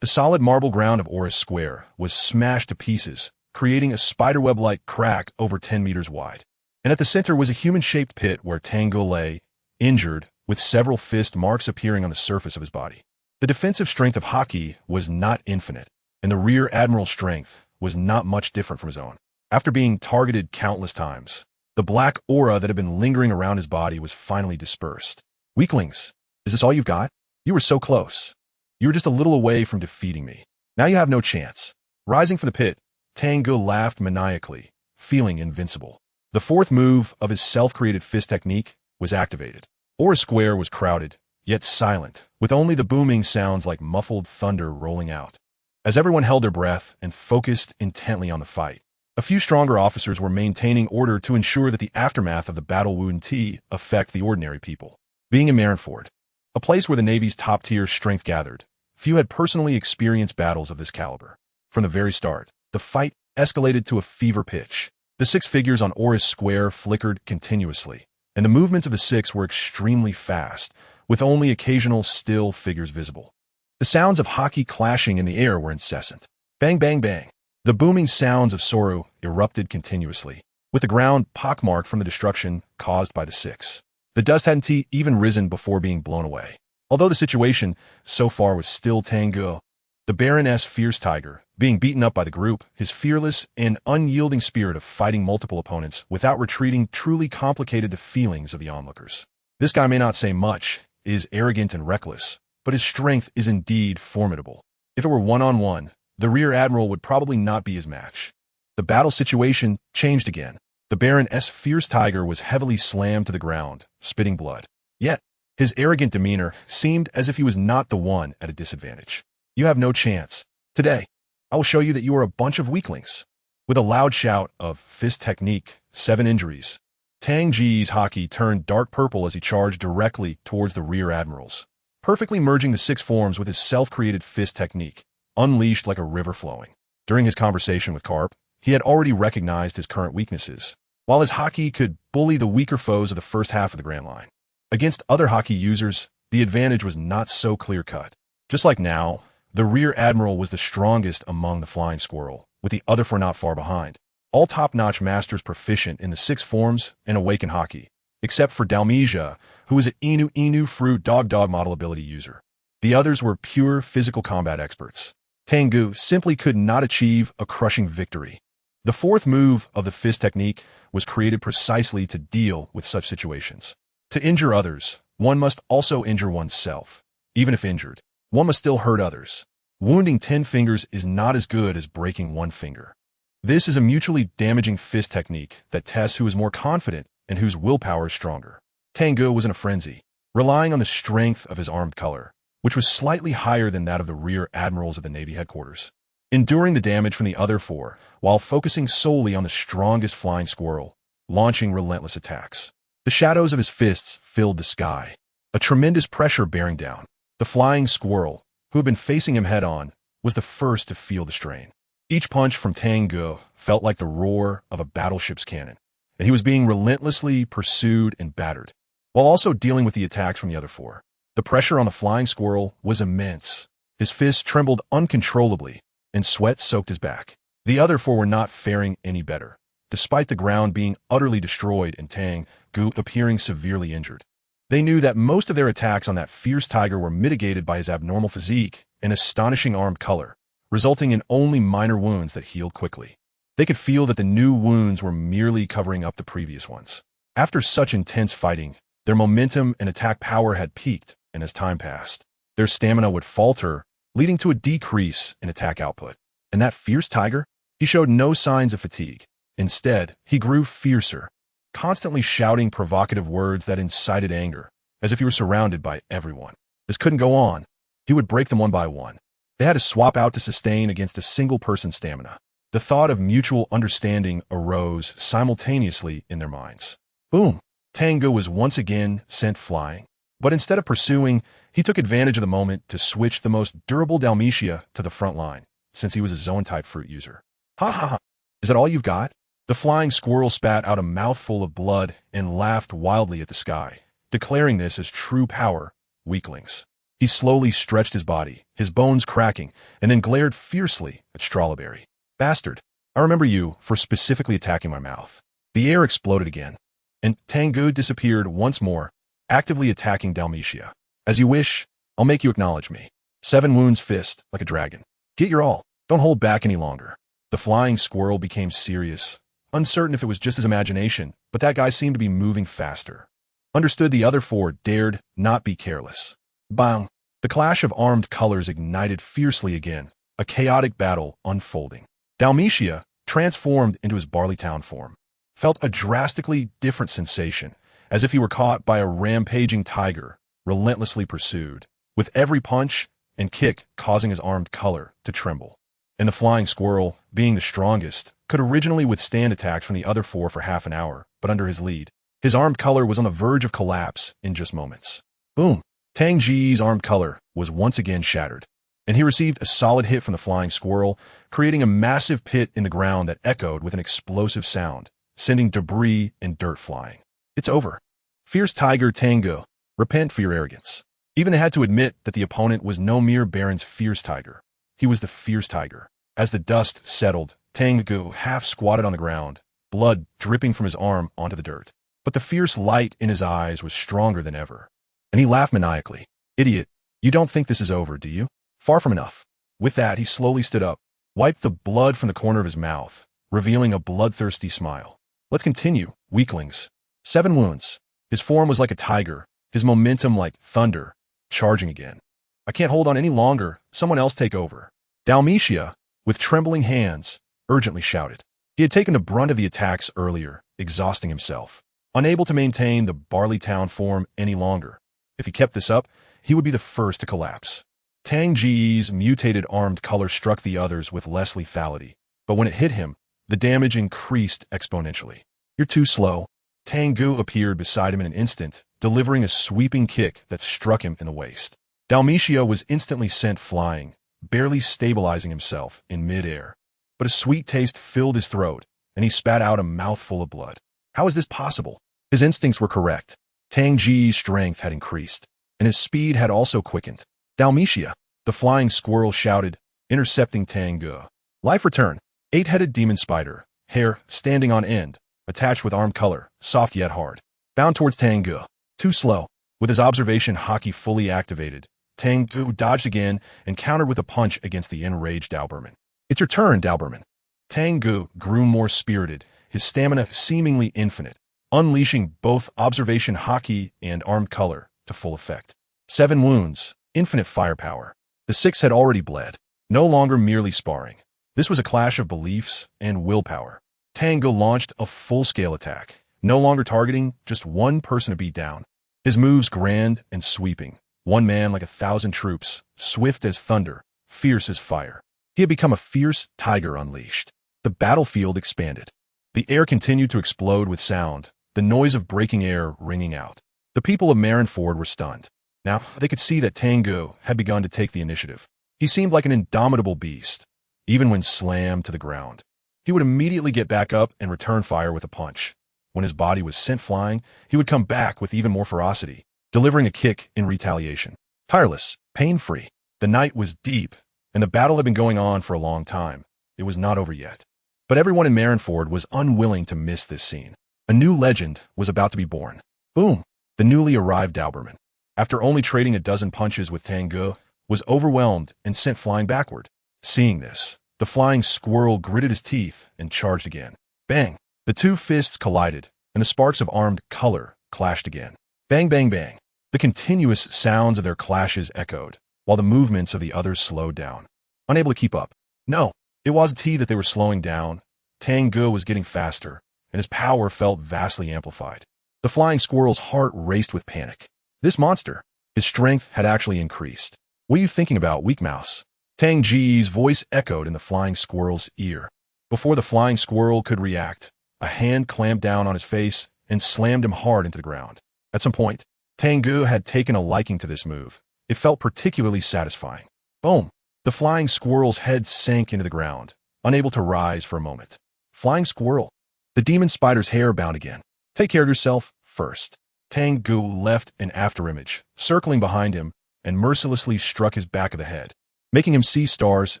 The solid marble ground of Aura's square was smashed to pieces, creating a spiderweb-like crack over 10 meters wide. And at the center was a human-shaped pit where Tang Ge lay, injured, with several fist marks appearing on the surface of his body. The defensive strength of haki was not infinite, and the rear admiral's strength was not much different from his own. After being targeted countless times, the black aura that had been lingering around his body was finally dispersed. Weaklings, is this all you've got? You were so close. You were just a little away from defeating me. Now you have no chance. Rising from the pit, Tang Ge laughed maniacally, feeling invincible. The fourth move of his self-created fist technique was activated. Aura's square was crowded, yet silent, with only the booming sounds like muffled thunder rolling out. As everyone held their breath and focused intently on the fight, a few stronger officers were maintaining order to ensure that the aftermath of the battle wouldn't affect the ordinary people. Being in Marineford, a place where the Navy's top-tier strength gathered, few had personally experienced battles of this caliber. From the very start, the fight escalated to a fever pitch. The six figures on Aura's square flickered continuously, and the movements of the six were extremely fast, with only occasional still figures visible. The sounds of haki clashing in the air were incessant. Bang, bang, bang. The booming sounds of Soru erupted continuously, with the ground pockmarked from the destruction caused by the six. The dust hadn't even risen before being blown away. Although the situation so far was still Tang Ge, the Baroness Fierce Tiger, being beaten up by the group, his fearless and unyielding spirit of fighting multiple opponents without retreating truly complicated the feelings of the onlookers. This guy may not say much, is arrogant and reckless, but his strength is indeed formidable. If it were one-on-one, the rear admiral would probably not be his match. The battle situation changed again. The Baroness Fierce Tiger was heavily slammed to the ground, spitting blood. Yet, his arrogant demeanor seemed as if he was not the one at a disadvantage. You have no chance. Today, I will show you that you are a bunch of weaklings. With a loud shout of fist technique, 7 injuries, Tang Ge's haki turned dark purple as he charged directly towards the rear admirals, perfectly merging the six forms with his self-created fist technique, unleashed like a river flowing. During his conversation with Carp, he had already recognized his current weaknesses, while his haki could bully the weaker foes of the first half of the Grand Line. Against other haki users, the advantage was not so clear-cut. Just like now, the rear admiral was the strongest among the flying squirrel, with the other four not far behind. All top-notch masters proficient in the six forms and awakened haki, except for Dalmesia, who was an Inu fruit dog model ability user. The others were pure physical combat experts. Tang Ge simply could not achieve a crushing victory. The fourth move of the fist technique was created precisely to deal with such situations. To injure others, one must also injure oneself. Even if injured, one must still hurt others. Wounding 10 fingers is not as good as breaking one finger. This is a mutually damaging fist technique that tests who is more confident and whose willpower is stronger. Tang Ge was in a frenzy, relying on the strength of his armed color, which was slightly higher than that of the rear admirals of the Navy headquarters, enduring the damage from the other four while focusing solely on the strongest flying squirrel, launching relentless attacks. The shadows of his fists filled the sky, a tremendous pressure bearing down. The flying squirrel, who had been facing him head-on, was the first to feel the strain. Each punch from Tang Ge felt like the roar of a battleship's cannon, and he was being relentlessly pursued and battered, while also dealing with the attacks from the other four. The pressure on the flying squirrel was immense. His fists trembled uncontrollably, and sweat soaked his back. The other four were not faring any better, despite the ground being utterly destroyed and Tang Ge appearing severely injured. They knew that most of their attacks on that fierce tiger were mitigated by his abnormal physique and astonishing armed color, resulting in only minor wounds that healed quickly. They could feel that the new wounds were merely covering up the previous ones. After such intense fighting, their momentum and attack power had peaked, and as time passed, their stamina would falter, leading to a decrease in attack output. And that fierce tiger? He showed no signs of fatigue. Instead, he grew fiercer, constantly shouting provocative words that incited anger, as if he were surrounded by everyone. This couldn't go on. He would break them one by one. They had to swap out to sustain against a single person's stamina. The thought of mutual understanding arose simultaneously in their minds. Boom! Tang Ge was once again sent flying. But instead of pursuing, he took advantage of the moment to switch the most durable Dalmatia to the front line, since he was a zone-type fruit user. Ha ha ha! Is that all you've got? The flying squirrel spat out a mouthful of blood and laughed wildly at the sky, declaring this as true power, weaklings. He slowly stretched his body, his bones cracking, and then glared fiercely at Strawberry. Bastard, I remember you for specifically attacking my mouth. The air exploded again, and Tang Ge disappeared once more, actively attacking Dalmatia. As you wish, I'll make you acknowledge me. 7 wounds fist, like a dragon. Get your all. Don't hold back any longer. The flying squirrel became serious, uncertain if it was just his imagination, but that guy seemed to be moving faster. Understood the other four dared not be careless. Bang! The clash of armed colors ignited fiercely again, a chaotic battle unfolding. Dalmatia, transformed into his Barleytown form, felt a drastically different sensation, as if he were caught by a rampaging tiger, relentlessly pursued, with every punch and kick causing his armed color to tremble. And the flying squirrel, being the strongest, could originally withstand attacks from the other four for half an hour, but under his lead, his armed color was on the verge of collapse in just moments. Boom! Tang Ge's armed color was once again shattered, and he received a solid hit from the flying squirrel, creating a massive pit in the ground that echoed with an explosive sound, sending debris and dirt flying. It's over. Fierce tiger Tang Ge, repent for your arrogance. Even they had to admit that the opponent was no mere Baron's fierce tiger. He was the fierce tiger. As the dust settled, Tang Ge half squatted on the ground, blood dripping from his arm onto the dirt. But the fierce light in his eyes was stronger than ever, and he laughed maniacally. Idiot, you don't think this is over, do you? Far from enough. With that, he slowly stood up, wiped the blood from the corner of his mouth, revealing a bloodthirsty smile. Let's continue, weaklings. 7 wounds. His form was like a tiger, his momentum like thunder, charging again. I can't hold on any longer. Someone else take over. Dalmatia, with trembling hands, urgently shouted. He had taken the brunt of the attacks earlier, exhausting himself, unable to maintain the Barleytown form any longer. If he kept this up, he would be the first to collapse. Tang Ge's mutated armed color struck the others with less lethality, but when it hit him, the damage increased exponentially. You're too slow. Tang Ge appeared beside him in an instant, delivering a sweeping kick that struck him in the waist. Dalmatia was instantly sent flying, barely stabilizing himself in midair. But a sweet taste filled his throat, and he spat out a mouthful of blood. How is this possible? His instincts were correct. Tang Ge's strength had increased, and his speed had also quickened. Dalmatia, the flying squirrel shouted, intercepting Tang Ge. Life return. 8-headed demon spider, hair standing on end, attached with armed color, soft yet hard. Bound towards Tang Ge. Too slow. With his observation haki fully activated, Tang Ge dodged again and countered with a punch against the enraged Doberman. It's your turn, Doberman. Tang Ge grew more spirited, his stamina seemingly infinite, unleashing both observation haki and armed color to full effect. 7 wounds, infinite firepower. The 6 had already bled, no longer merely sparring. This was a clash of beliefs and willpower. Tang Ge launched a full-scale attack, no longer targeting just one person to beat down. His moves grand and sweeping, one man like 1,000 troops, swift as thunder, fierce as fire. He had become a fierce tiger unleashed. The battlefield expanded. The air continued to explode with sound, the noise of breaking air ringing out. The people of Marineford were stunned. Now, they could see that Tang Ge had begun to take the initiative. He seemed like an indomitable beast, even when slammed to the ground. He would immediately get back up and return fire with a punch. When his body was sent flying, he would come back with even more ferocity, delivering a kick in retaliation. Tireless, pain-free. The night was deep, and the battle had been going on for a long time. It was not over yet. But everyone in Marineford was unwilling to miss this scene. A new legend was about to be born. Boom! The newly arrived Doberman, after only trading a dozen punches with Tang Ge, was overwhelmed and sent flying backward. Seeing this, the flying squirrel gritted his teeth and charged again. Bang! The two fists collided, and the sparks of armed color clashed again. Bang, bang, bang. The continuous sounds of their clashes echoed, while the movements of the others slowed down. Unable to keep up. No, it wasn't he that they were slowing down. Tang Ge was getting faster, and his power felt vastly amplified. The flying squirrel's heart raced with panic. This monster, his strength had actually increased. What are you thinking about, weak mouse? Tang Ge's voice echoed in the flying squirrel's ear. Before the flying squirrel could react, a hand clamped down on his face and slammed him hard into the ground. At some point, Tang Ge had taken a liking to this move. It felt particularly satisfying. Boom! The flying squirrel's head sank into the ground, unable to rise for a moment. Flying squirrel. The demon spider's hair bound again. Take care of yourself first. Tang Ge left an afterimage, circling behind him, and mercilessly struck his back of the head, making him see stars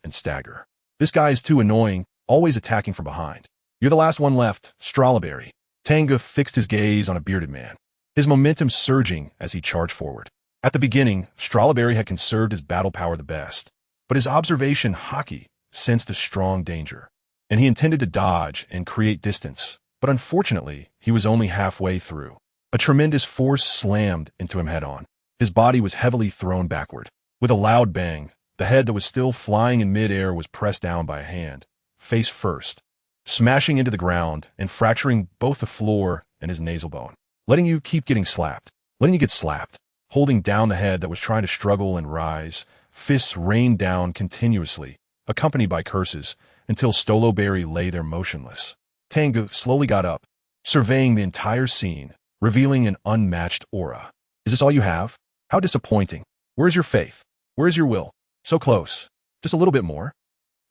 and stagger. This guy is too annoying, always attacking from behind. You're the last one left, Strawberry. Tang Ge fixed his gaze on a bearded man, his momentum surging as he charged forward. At the beginning, Strawberry had conserved his battle power the best, but his observation haki sensed a strong danger, and he intended to dodge and create distance, but unfortunately, he was only halfway through. A tremendous force slammed into him head-on. His body was heavily thrown backward. With a loud bang, the head that was still flying in midair was pressed down by a hand, face first, smashing into the ground and fracturing both the floor and his nasal bone, letting you keep getting slapped, letting you get slapped, holding down the head that was trying to struggle and rise. Fists rained down continuously, accompanied by curses, until Strawberry lay there motionless. Tang Ge slowly got up, surveying the entire scene, revealing an unmatched aura. Is this all you have? How disappointing. Where's your faith? Where's your will? So close. Just a little bit more.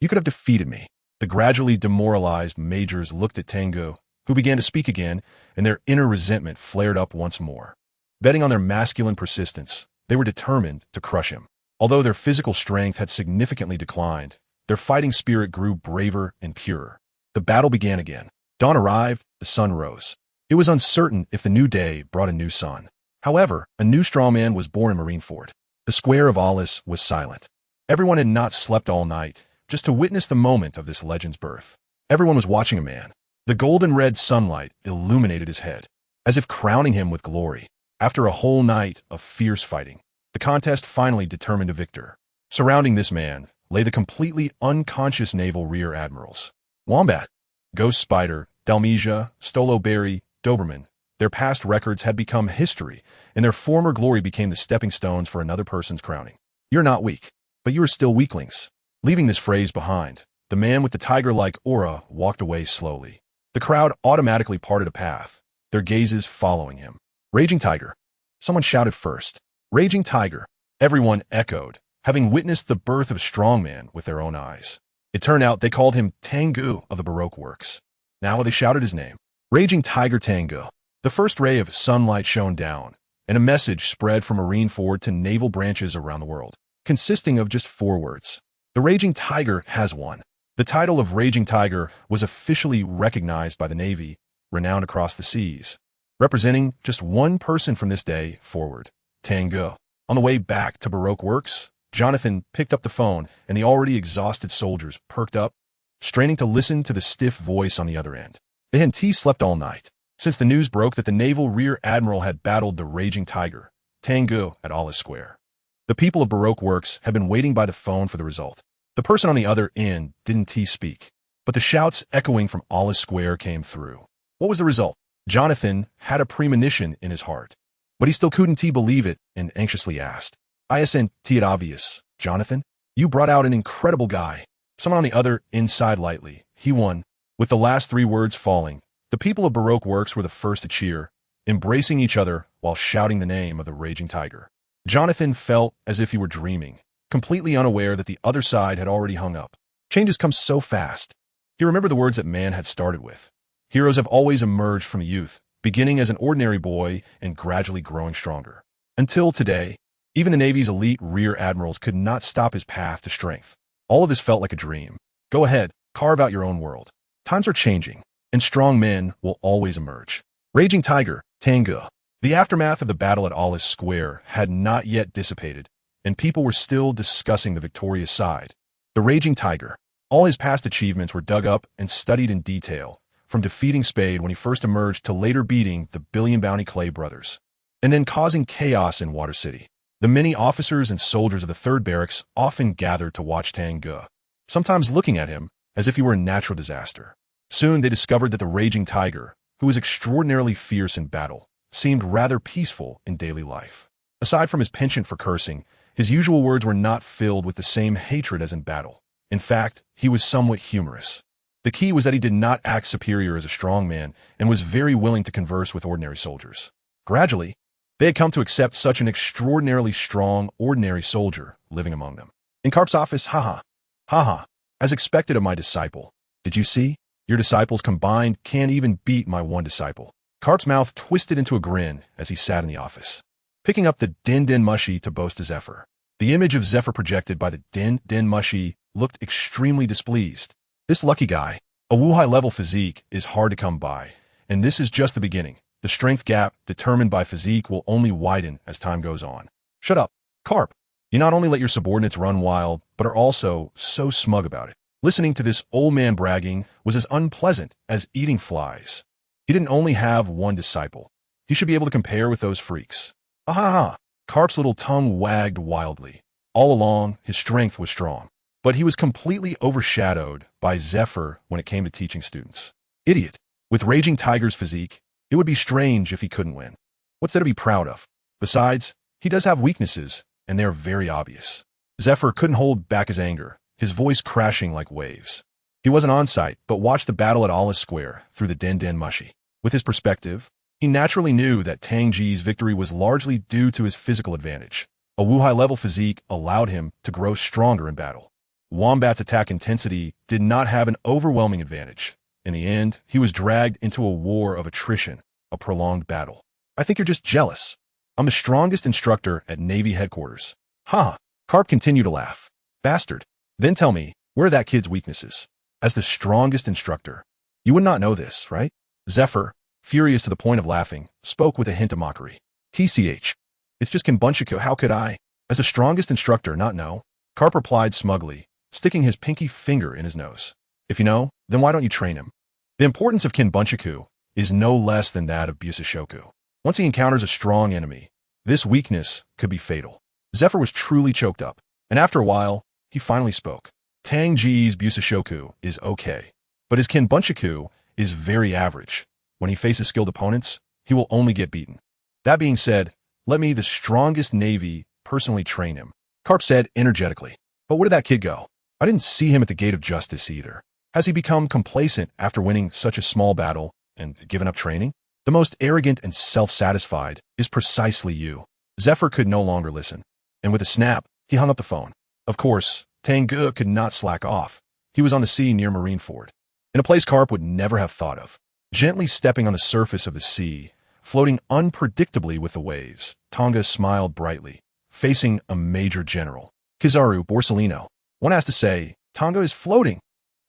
You could have defeated me. The gradually demoralized majors looked at Tang Ge, who began to speak again, and their inner resentment flared up once more. Betting on their masculine persistence, they were determined to crush him. Although their physical strength had significantly declined, their fighting spirit grew braver and purer. The battle began again. Dawn arrived, the sun rose. It was uncertain if the new day brought a new sun. However, a new strawman was born in Marineford. The square of Alice was silent. Everyone had not slept all night, just to witness the moment of this legend's birth. Everyone was watching a man. The golden red sunlight illuminated his head, as if crowning him with glory. After a whole night of fierce fighting, the contest finally determined a victor. Surrounding this man lay the completely unconscious naval rear admirals. Wombat, Ghost Spider, Dalmesia, Strawberry, Doberman. Their past records had become history, and their former glory became the stepping stones for another person's crowning. You're not weak, but you are still weaklings. Leaving this phrase behind, the man with the tiger-like aura walked away slowly. The crowd automatically parted a path, their gazes following him. Raging Tiger. Someone shouted first. Raging Tiger. Everyone echoed, having witnessed the birth of a strongman with their own eyes. It turned out they called him Tang Ge of the Baroque works. Now they shouted his name. Raging Tiger Tang Ge. The first ray of sunlight shone down, and a message spread from Marineford to naval branches around the world, consisting of just 4 words. The Raging Tiger has won. The title of Raging Tiger was officially recognized by the Navy, renowned across the seas. Representing just one person from this day forward, Tang Ge. On the way back to Baroque Works, Jonathan picked up the phone, and the already exhausted soldiers perked up, straining to listen to the stiff voice on the other end. They hadn't slept all night. Since the news broke that the naval rear admiral had battled the Raging Tiger, Tang Ge at Olive Square. The people of Baroque Works had been waiting by the phone for the result. The person on the other end didn't speak, but the shouts echoing from Olive Square came through. What was the result? Jonathan had a premonition in his heart, but he still couldn't believe it and anxiously asked, "Isn't it obvious, Jonathan? You brought out an incredible guy." Someone on the other end sighed lightly. He won. With the last three words falling, the people of Baroque Works were the first to cheer, embracing each other while shouting the name of the raging tiger. Jonathan felt as if he were dreaming, completely unaware that the other side had already hung up. Changes come so fast. He remembered the words that man had started with. Heroes have always emerged from youth, beginning as an ordinary boy and gradually growing stronger. Until today, even the Navy's elite rear admirals could not stop his path to strength. All of this felt like a dream. Go ahead, carve out your own world. Times are changing, and strong men will always emerge. Raging Tiger, Tang Ge. The aftermath of the battle at Olive Square had not yet dissipated, and people were still discussing the victorious side. The Raging Tiger. All his past achievements were dug up and studied in detail, from defeating Spade when he first emerged to later beating the Billion Bounty Clay brothers, and then causing chaos in Water City. The many officers and soldiers of the 3rd Barracks often gathered to watch Tang Ge, sometimes looking at him as if he were a natural disaster. Soon they discovered that the Raging Tiger, who was extraordinarily fierce in battle, seemed rather peaceful in daily life. Aside from his penchant for cursing, his usual words were not filled with the same hatred as in battle. In fact, he was somewhat humorous. The key was that he did not act superior as a strong man and was very willing to converse with ordinary soldiers. Gradually, they had come to accept such an extraordinarily strong, ordinary soldier living among them. In Karp's office, haha, as expected of my disciple. Did you see? Your disciples combined can't even beat my one disciple. Karp's mouth twisted into a grin as he sat in the office, picking up the din mushy to boast to Zephyr. The image of Zephyr projected by the din mushy looked extremely displeased. This lucky guy, a Wuhai-level physique, is hard to come by, and this is just the beginning. The strength gap determined by physique will only widen as time goes on. Shut up, Karp. You not only let your subordinates run wild, but are also so smug about it. Listening to this old man bragging was as unpleasant as eating flies. He didn't only have one disciple. He should be able to compare with those freaks. Ahaha! Karp's little tongue wagged wildly. All along, his strength was strong, but he was completely overshadowed by Zephyr when it came to teaching students. Idiot. With Raging Tiger's physique, it would be strange if he couldn't win. What's there to be proud of? Besides, he does have weaknesses, and they're very obvious. Zephyr couldn't hold back his anger, his voice crashing like waves. He wasn't on site, but watched the battle at Olive Square through the din mushy. With his perspective, he naturally knew that Tang Ge's victory was largely due to his physical advantage. A Wuhai-level physique allowed him to grow stronger in battle. Wombat's attack intensity did not have an overwhelming advantage. In the end, he was dragged into a war of attrition, a prolonged battle. I think you're just jealous. I'm the strongest instructor at Navy headquarters. Ha! Karp continued to laugh. Bastard. Then tell me, where are that kid's weaknesses? As the strongest instructor, you would not know this, right? Zephyr, furious to the point of laughing, spoke with a hint of mockery. TCH. It's just Kinbunchaku, how could I, as the strongest instructor, not know? Karp replied smugly, sticking his pinky finger in his nose. If you know, then why don't you train him? The importance of Kinbunchaku is no less than that of Busashoku. Once he encounters a strong enemy, this weakness could be fatal. Zephyr was truly choked up, and after a while, he finally spoke. Tang Ge's Busashoku is okay, but his Kinbunchaku is very average. When he faces skilled opponents, he will only get beaten. That being said, let me, the strongest Navy, personally train him. Karp said energetically. But where did that kid go? I didn't see him at the gate of justice either. Has he become complacent after winning such a small battle and given up training? The most arrogant and self-satisfied is precisely you. Zephyr could no longer listen, and with a snap, he hung up the phone. Of course, Tang Ge could not slack off. He was on the sea near Marineford, in a place Karp would never have thought of. Gently stepping on the surface of the sea, floating unpredictably with the waves, Tang Ge smiled brightly, facing a major general, Kizaru Borsellino. One has to say, Tang Ge is floating.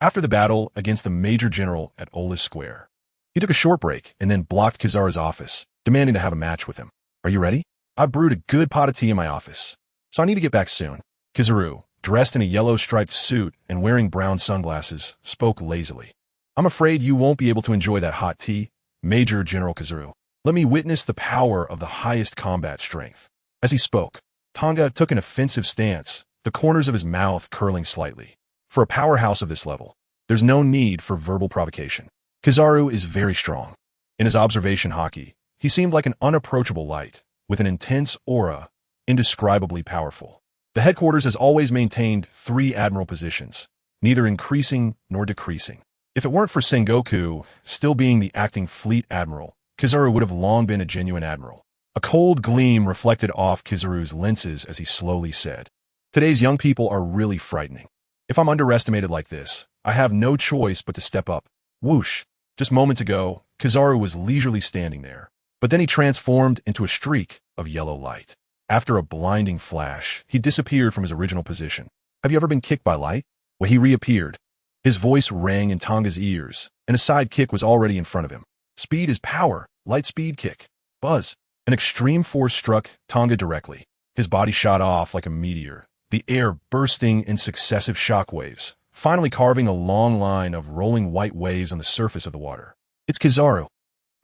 After the battle against the major general at Olive Square, he took a short break and then blocked Kizaru's office, demanding to have a match with him. Are you ready? I brewed a good pot of tea in my office, so I need to get back soon. Kizaru, dressed in a yellow striped suit and wearing brown sunglasses, spoke lazily. I'm afraid you won't be able to enjoy that hot tea, Major General Kizaru. Let me witness the power of the highest combat strength. As he spoke, Tanga took an offensive stance, the corners of his mouth curling slightly. For a powerhouse of this level, there's no need for verbal provocation. Kizaru is very strong. In his observation haki, he seemed like an unapproachable light, with an intense aura, indescribably powerful. The headquarters has always maintained 3 admiral positions, neither increasing nor decreasing. If it weren't for Sengoku still being the acting fleet admiral, Kizaru would have long been a genuine admiral. A cold gleam reflected off Kizaru's lenses as he slowly said, "Today's young people are really frightening. If I'm underestimated like this, I have no choice but to step up." Whoosh! Just moments ago, Kizaru was leisurely standing there, but then he transformed into a streak of yellow light. After a blinding flash, he disappeared from his original position. "Have you ever been kicked by light?" Well, he reappeared. His voice rang in Tanga's ears, and a side kick was already in front of him. Speed is power. Light speed kick. Buzz. An extreme force struck Tanga directly. His body shot off like a meteor, the air bursting in successive shockwaves, finally carving a long line of rolling white waves on the surface of the water. It's Kizaru.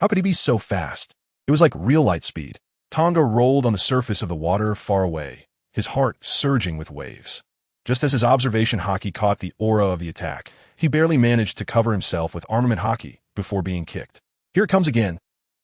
How could he be so fast? It was like real light speed. Tanga rolled on the surface of the water far away, his heart surging with waves. Just as his observation haki caught the aura of the attack, he barely managed to cover himself with armament haki before being kicked. Here it comes again.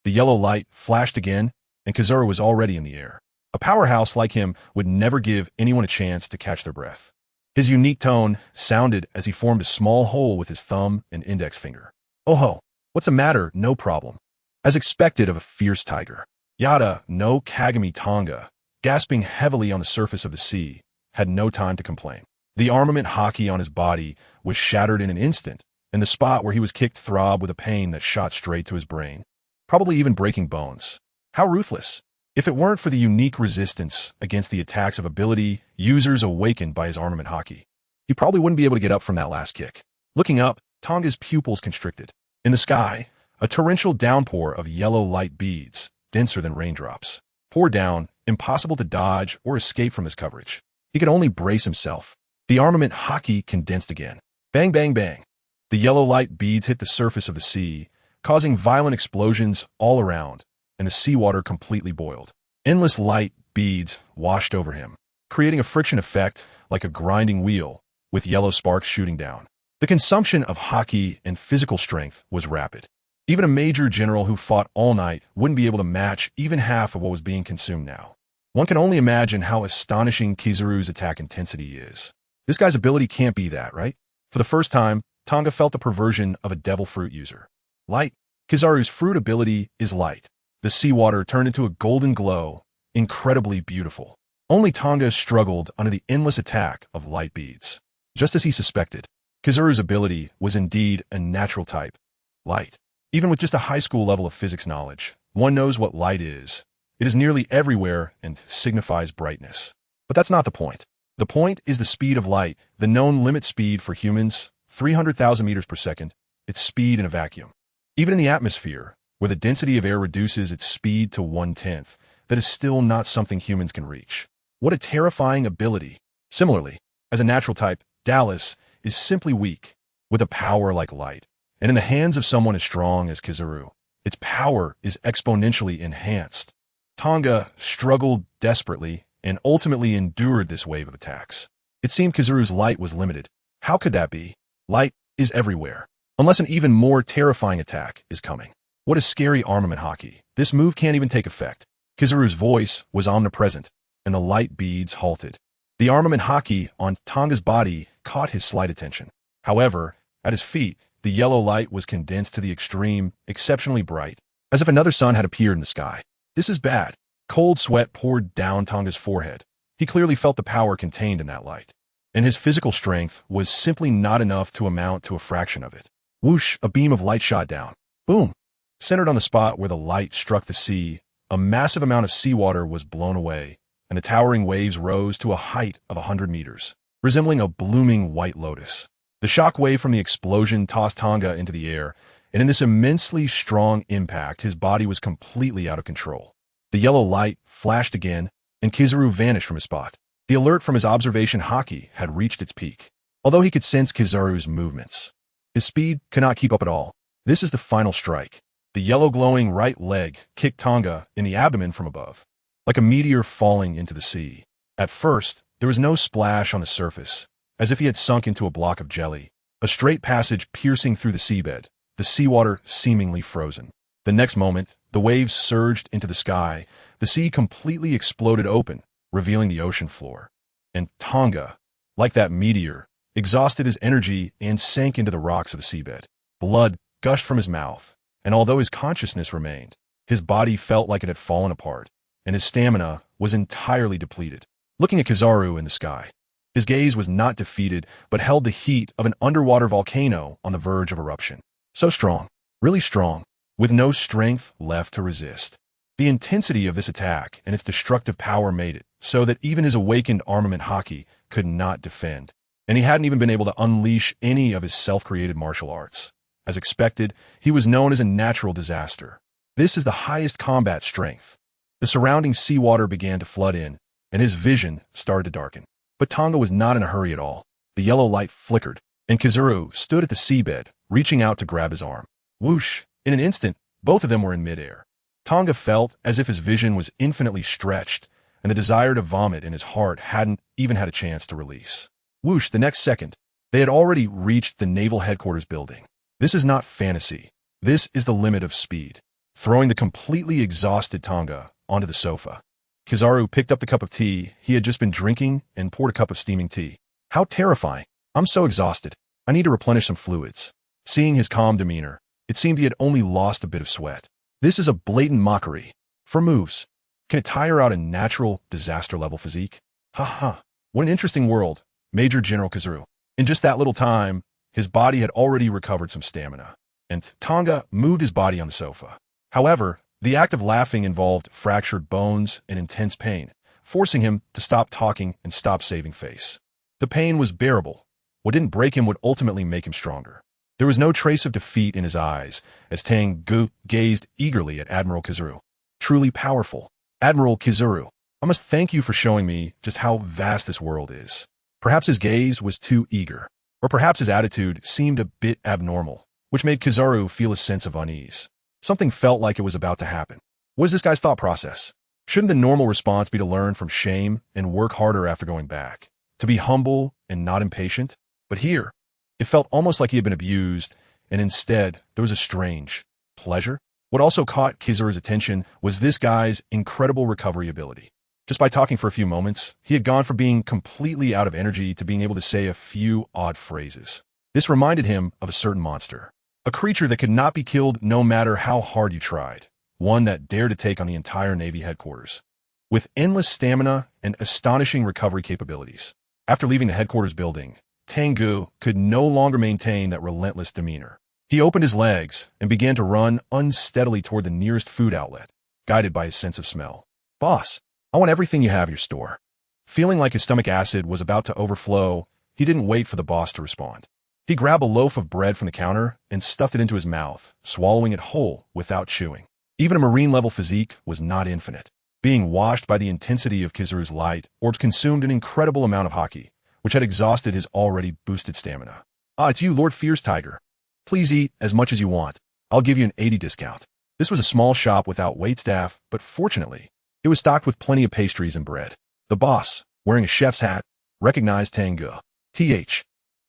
The yellow light flashed again, and Kizaru was already in the air. A powerhouse like him would never give anyone a chance to catch their breath. His unique tone sounded as he formed a small hole with his thumb and index finger. "Oh ho, what's the matter? No problem." As expected of a fierce tiger, Yada no Kagami Tanga, gasping heavily on the surface of the sea, had no time to complain. The armament haki on his body was shattered in an instant, and the spot where he was kicked throbbed with a pain that shot straight to his brain, probably even breaking bones. How ruthless! If it weren't for the unique resistance against the attacks of ability users awakened by his armament haki, he probably wouldn't be able to get up from that last kick. Looking up, Tanga's pupils constricted. In the sky, a torrential downpour of yellow light beads, denser than raindrops, poured down, impossible to dodge or escape from his coverage. He could only brace himself. The armament haki condensed again. Bang, bang, bang. The yellow light beads hit the surface of the sea, causing violent explosions all around, and the seawater completely boiled. Endless light beads washed over him, creating a friction effect like a grinding wheel, with yellow sparks shooting down. The consumption of haki and physical strength was rapid. Even a major general who fought all night wouldn't be able to match even half of what was being consumed now. One can only imagine how astonishing Kizaru's attack intensity is. This guy's ability can't be that, right? For the first time, Tanga felt the perversion of a devil fruit user. Light. Kizaru's fruit ability is light. The seawater turned into a golden glow, incredibly beautiful. Only Tanga struggled under the endless attack of light beads. Just as he suspected, Kizaru's ability was indeed a natural type, light. Even with just a high school level of physics knowledge, one knows what light is. It is nearly everywhere and signifies brightness. But that's not the point. The point is the speed of light, the known limit speed for humans, 300,000 meters per second, its speed in a vacuum. Even in the atmosphere, where the density of air reduces its speed to 1/10, that is still not something humans can reach. What a terrifying ability. Similarly, as a natural type, Dallas is simply weak, with a power like light. And in the hands of someone as strong as Kizaru, its power is exponentially enhanced. Tanga struggled desperately and ultimately endured this wave of attacks. It seemed Kizaru's light was limited. How could that be? Light is everywhere, unless an even more terrifying attack is coming. What a scary armament haki. This move can't even take effect. Kizaru's voice was omnipresent, and the light beads halted. The armament haki on Tanga's body caught his slight attention. However, at his feet, the yellow light was condensed to the extreme, exceptionally bright, as if another sun had appeared in the sky. This is bad. Cold sweat poured down Tanga's forehead. He clearly felt the power contained in that light, and his physical strength was simply not enough to amount to a fraction of it. Whoosh, a beam of light shot down. Boom! Centered on the spot where the light struck the sea, a massive amount of seawater was blown away, and the towering waves rose to a height of 100 meters, resembling a blooming white lotus. The shock wave from the explosion tossed Tanga into the air, and in this immensely strong impact, his body was completely out of control. The yellow light flashed again, and Kizaru vanished from his spot. The alert from his observation haki had reached its peak. Although he could sense Kizaru's movements, his speed could not keep up at all. This is the final strike. The yellow glowing right leg kicked Tanga in the abdomen from above. like a meteor falling into the sea. At first, there was no splash on the surface, as if he had sunk into a block of jelly, a straight passage piercing through the seabed, the seawater seemingly frozen. The next moment, the waves surged into the sky, the sea completely exploded open, revealing the ocean floor. And Tang Ge, like that meteor, exhausted his energy and sank into the rocks of the seabed. Blood gushed from his mouth, and although his consciousness remained, his body felt like it had fallen apart, and his stamina was entirely depleted. Looking at Kizaru in the sky, his gaze was not defeated, but held the heat of an underwater volcano on the verge of eruption. So strong, really strong, with no strength left to resist. The intensity of this attack and its destructive power made it so that even his awakened armament haki could not defend, and he hadn't even been able to unleash any of his self-created martial arts. As expected, he was known as a natural disaster. This is the highest combat strength. The surrounding seawater began to flood in, and his vision started to darken. But Tang Ge was not in a hurry at all. The yellow light flickered, and Kizaru stood at the seabed, reaching out to grab his arm. Whoosh! In an instant, both of them were in midair. Tang Ge felt as if his vision was infinitely stretched, and the desire to vomit in his heart hadn't even had a chance to release. Whoosh! The next second, they had already reached the naval headquarters building. This is not fantasy. This is the limit of speed. Throwing the completely exhausted Tang Ge onto the sofa, Kizaru picked up the cup of tea he had just been drinking and poured a cup of steaming tea. How terrifying. I'm so exhausted. I need to replenish some fluids. Seeing his calm demeanor, it seemed he had only lost a bit of sweat. This is a blatant mockery. For moves. Can it tire out a natural, disaster-level physique? Ha ha. What an interesting world, Major General Kizaru. In just that little time, his body had already recovered some stamina, and Tang Ge moved his body on the sofa. However, the act of laughing involved fractured bones and intense pain, forcing him to stop talking and stop saving face. The pain was bearable. What didn't break him would ultimately make him stronger. There was no trace of defeat in his eyes as Tang Ge gazed eagerly at Admiral Kizaru. Truly powerful. Admiral Kizaru, I must thank you for showing me just how vast this world is. Perhaps his gaze was too eager, or perhaps his attitude seemed a bit abnormal, which made Kizaru feel a sense of unease. Something felt like it was about to happen. What is this guy's thought process? Shouldn't the normal response be to learn from shame and work harder after going back? To be humble and not impatient? But here, it felt almost like he had been abused, and instead, there was a strange pleasure. What also caught Kizaru's attention was this guy's incredible recovery ability. Just by talking for a few moments, he had gone from being completely out of energy to being able to say a few odd phrases. This reminded him of a certain monster. A creature that could not be killed no matter how hard you tried. One that dared to take on the entire Navy headquarters. With endless stamina and astonishing recovery capabilities. After leaving the headquarters building, Tang Ge could no longer maintain that relentless demeanor. He opened his legs and began to run unsteadily toward the nearest food outlet, guided by his sense of smell. Boss, I want everything you have in your store. Feeling like his stomach acid was about to overflow, he didn't wait for the boss to respond. He grabbed a loaf of bread from the counter and stuffed it into his mouth, swallowing it whole without chewing. Even a marine-level physique was not infinite. Being washed by the intensity of Kizaru's light, orbs consumed an incredible amount of haki, which had exhausted his already boosted stamina. Ah, it's you, Lord Fierce Tiger. Please eat as much as you want. I'll give you an 80 discount. This was a small shop without waitstaff, but fortunately, it was stocked with plenty of pastries and bread. The boss, wearing a chef's hat, recognized Tang Ge.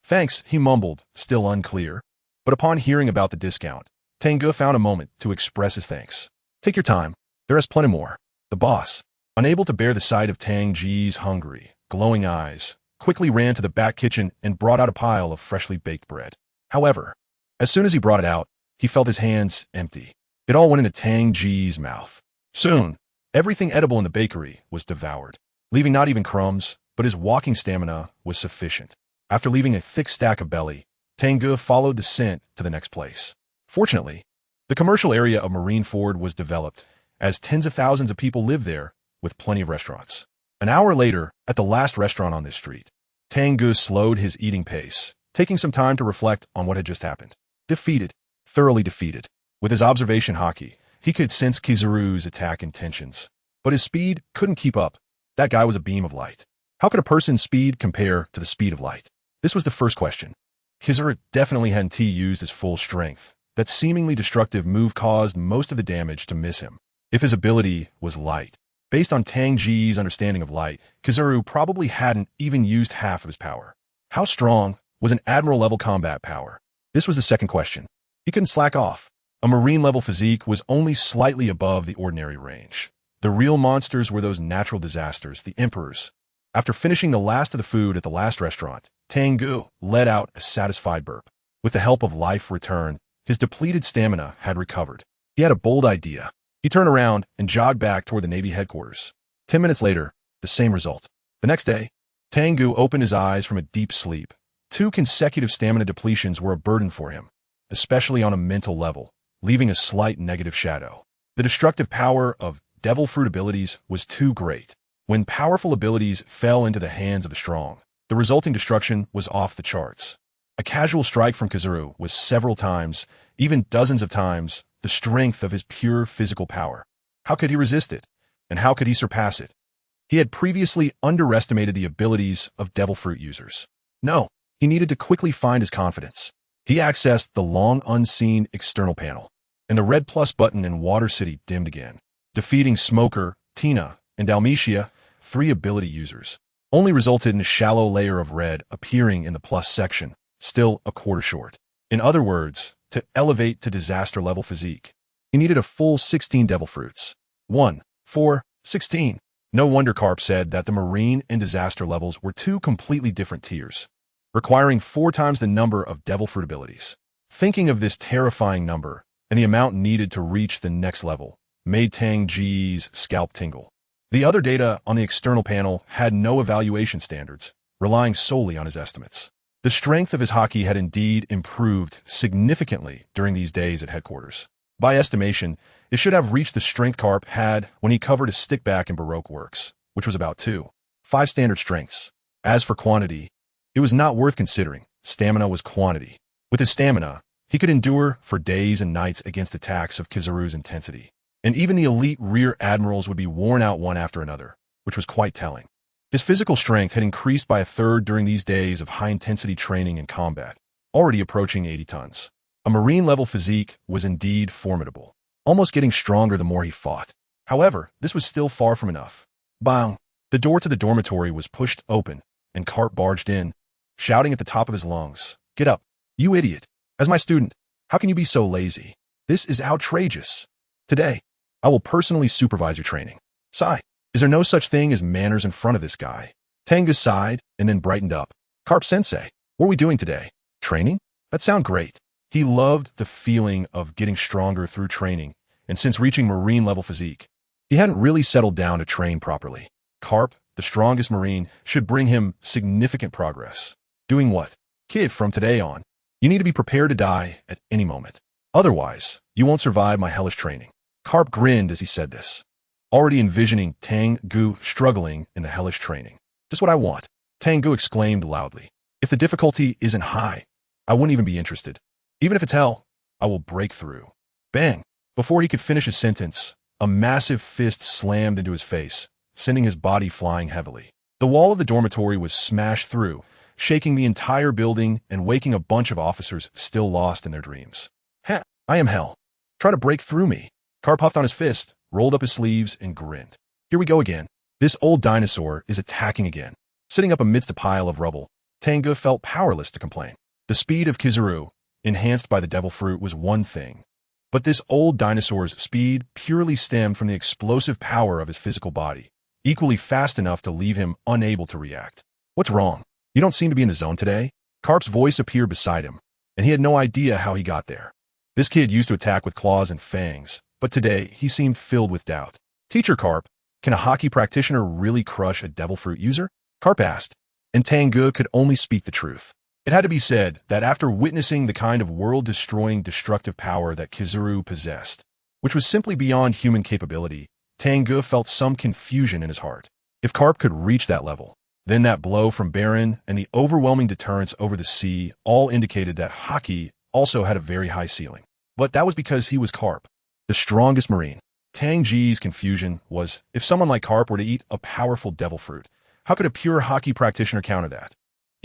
Thanks, he mumbled, still unclear. But upon hearing about the discount, Tang Ge found a moment to express his thanks. Take your time. There is plenty more. The boss, unable to bear the sight of Tang Ge's hungry, glowing eyes, quickly ran to the back kitchen and brought out a pile of freshly baked bread. However, as soon as he brought it out, he felt his hands empty. It all went into Tang Ge's mouth. Soon, everything edible in the bakery was devoured, leaving not even crumbs, but his walking stamina was sufficient. After leaving a thick stack of belly, Tang Ge followed the scent to the next place. Fortunately, the commercial area of Marineford was developed, as tens of thousands of people lived there, with plenty of restaurants. An hour later, at the last restaurant on this street, Tang Ge slowed his eating pace, taking some time to reflect on what had just happened. Defeated, thoroughly defeated. With his observation haki, he could sense Kizaru's attack intentions. But his speed couldn't keep up. That guy was a beam of light. How could a person's speed compare to the speed of light? This was the first question. Kizaru definitely hadn't used his full strength. That seemingly destructive move caused most of the damage to miss him. If his ability was light, Based on Tang Ge's understanding of light, Kizaru probably hadn't even used half of his power. How strong was an admiral-level combat power? This was the second question. He couldn't slack off. A marine-level physique was only slightly above the ordinary range. The real monsters were those natural disasters, the emperors. After finishing the last of the food at the last restaurant, Tang Ge let out a satisfied burp. With the help of life return, his depleted stamina had recovered. He had a bold idea. He turned around and jogged back toward the Navy headquarters. 10 minutes later, the same result. The next day, Tang Ge opened his eyes from a deep sleep. 2 consecutive stamina depletions were a burden for him, especially on a mental level, leaving a slight negative shadow. The destructive power of devil fruit abilities was too great. When powerful abilities fell into the hands of the strong, the resulting destruction was off the charts. A casual strike from Kizaru was several times, even dozens of times, the strength of his pure physical power. How could he resist it? And how could he surpass it? He had previously underestimated the abilities of devil fruit users. No, he needed to quickly find his confidence. He accessed the long unseen external panel, and the red plus button in Water City dimmed again. Defeating Smoker, Tina, and Dalmatia, 3 ability users, only resulted in a shallow layer of red appearing in the plus section, still a quarter short. In other words, to elevate to disaster-level physique, he needed a full 16 devil fruits. 1, 4, 16. No wonder Carp said that the marine and disaster levels were 2 completely different tiers, requiring 4 times the number of devil fruit abilities. Thinking of this terrifying number and the amount needed to reach the next level made Tang Ge's scalp tingle. The other data on the external panel had no evaluation standards, relying solely on his estimates. The strength of his haki had indeed improved significantly during these days at headquarters. By estimation, it should have reached the strength Carp had when he covered his stickback in Baroque works, which was about 5 standard strengths. As for quantity, it was not worth considering. Stamina was quantity. With his stamina, he could endure for days and nights against attacks of Kizaru's intensity. And even the elite rear admirals would be worn out one after another, which was quite telling. His physical strength had increased by 1/3 during these days of high-intensity training and combat, already approaching 80 tons. A marine-level physique was indeed formidable, almost getting stronger the more he fought. However, this was still far from enough. Bang! The door to the dormitory was pushed open, and Carp barged in, shouting at the top of his lungs, "Get up, you idiot! As my student, how can you be so lazy? This is outrageous. Today, I will personally supervise your training. Sigh. Is there no such thing as manners in front of this guy?" Tang Ge sighed and then brightened up. "Carp-sensei, what are we doing today? Training? That sounds great." He loved the feeling of getting stronger through training, and since reaching marine-level physique, he hadn't really settled down to train properly. Carp, the strongest marine, should bring him significant progress. Doing what? Kid, from today on, you need to be prepared to die at any moment. Otherwise, you won't survive my hellish training. Carp grinned as he said this, already envisioning Tang Ge struggling in the hellish training. "Just what I want," Tang Ge exclaimed loudly. "If the difficulty isn't high, I wouldn't even be interested. Even if it's hell, I will break through." Bang! Before he could finish his sentence, a massive fist slammed into his face, sending his body flying heavily. The wall of the dormitory was smashed through, shaking the entire building and waking a bunch of officers still lost in their dreams. "Heh, I am hell. Try to break through me." Carp puffed on his fist, rolled up his sleeves, and grinned. "Here we go again. This old dinosaur is attacking again." Sitting up amidst a pile of rubble, Tang Ge felt powerless to complain. The speed of Kizaru, enhanced by the devil fruit, was one thing, but this old dinosaur's speed purely stemmed from the explosive power of his physical body, equally fast enough to leave him unable to react. "What's wrong? You don't seem to be in the zone today?" Carp's voice appeared beside him, and he had no idea how he got there. This kid used to attack with claws and fangs, but today he seemed filled with doubt. "Teacher Carp, can a hockey practitioner really crush a devil fruit user?" Carp asked, and Tang Ge could only speak the truth. It had to be said that after witnessing the kind of world-destroying destructive power that Kizaru possessed, which was simply beyond human capability, Tang Ge felt some confusion in his heart. If Carp could reach that level, then that blow from Baron and the overwhelming deterrence over the sea all indicated that hockey also had a very high ceiling. But that was because he was Carp, the strongest marine. Tang Ge's confusion was, if someone like Carp were to eat a powerful devil fruit, how could a pure hockey practitioner counter that?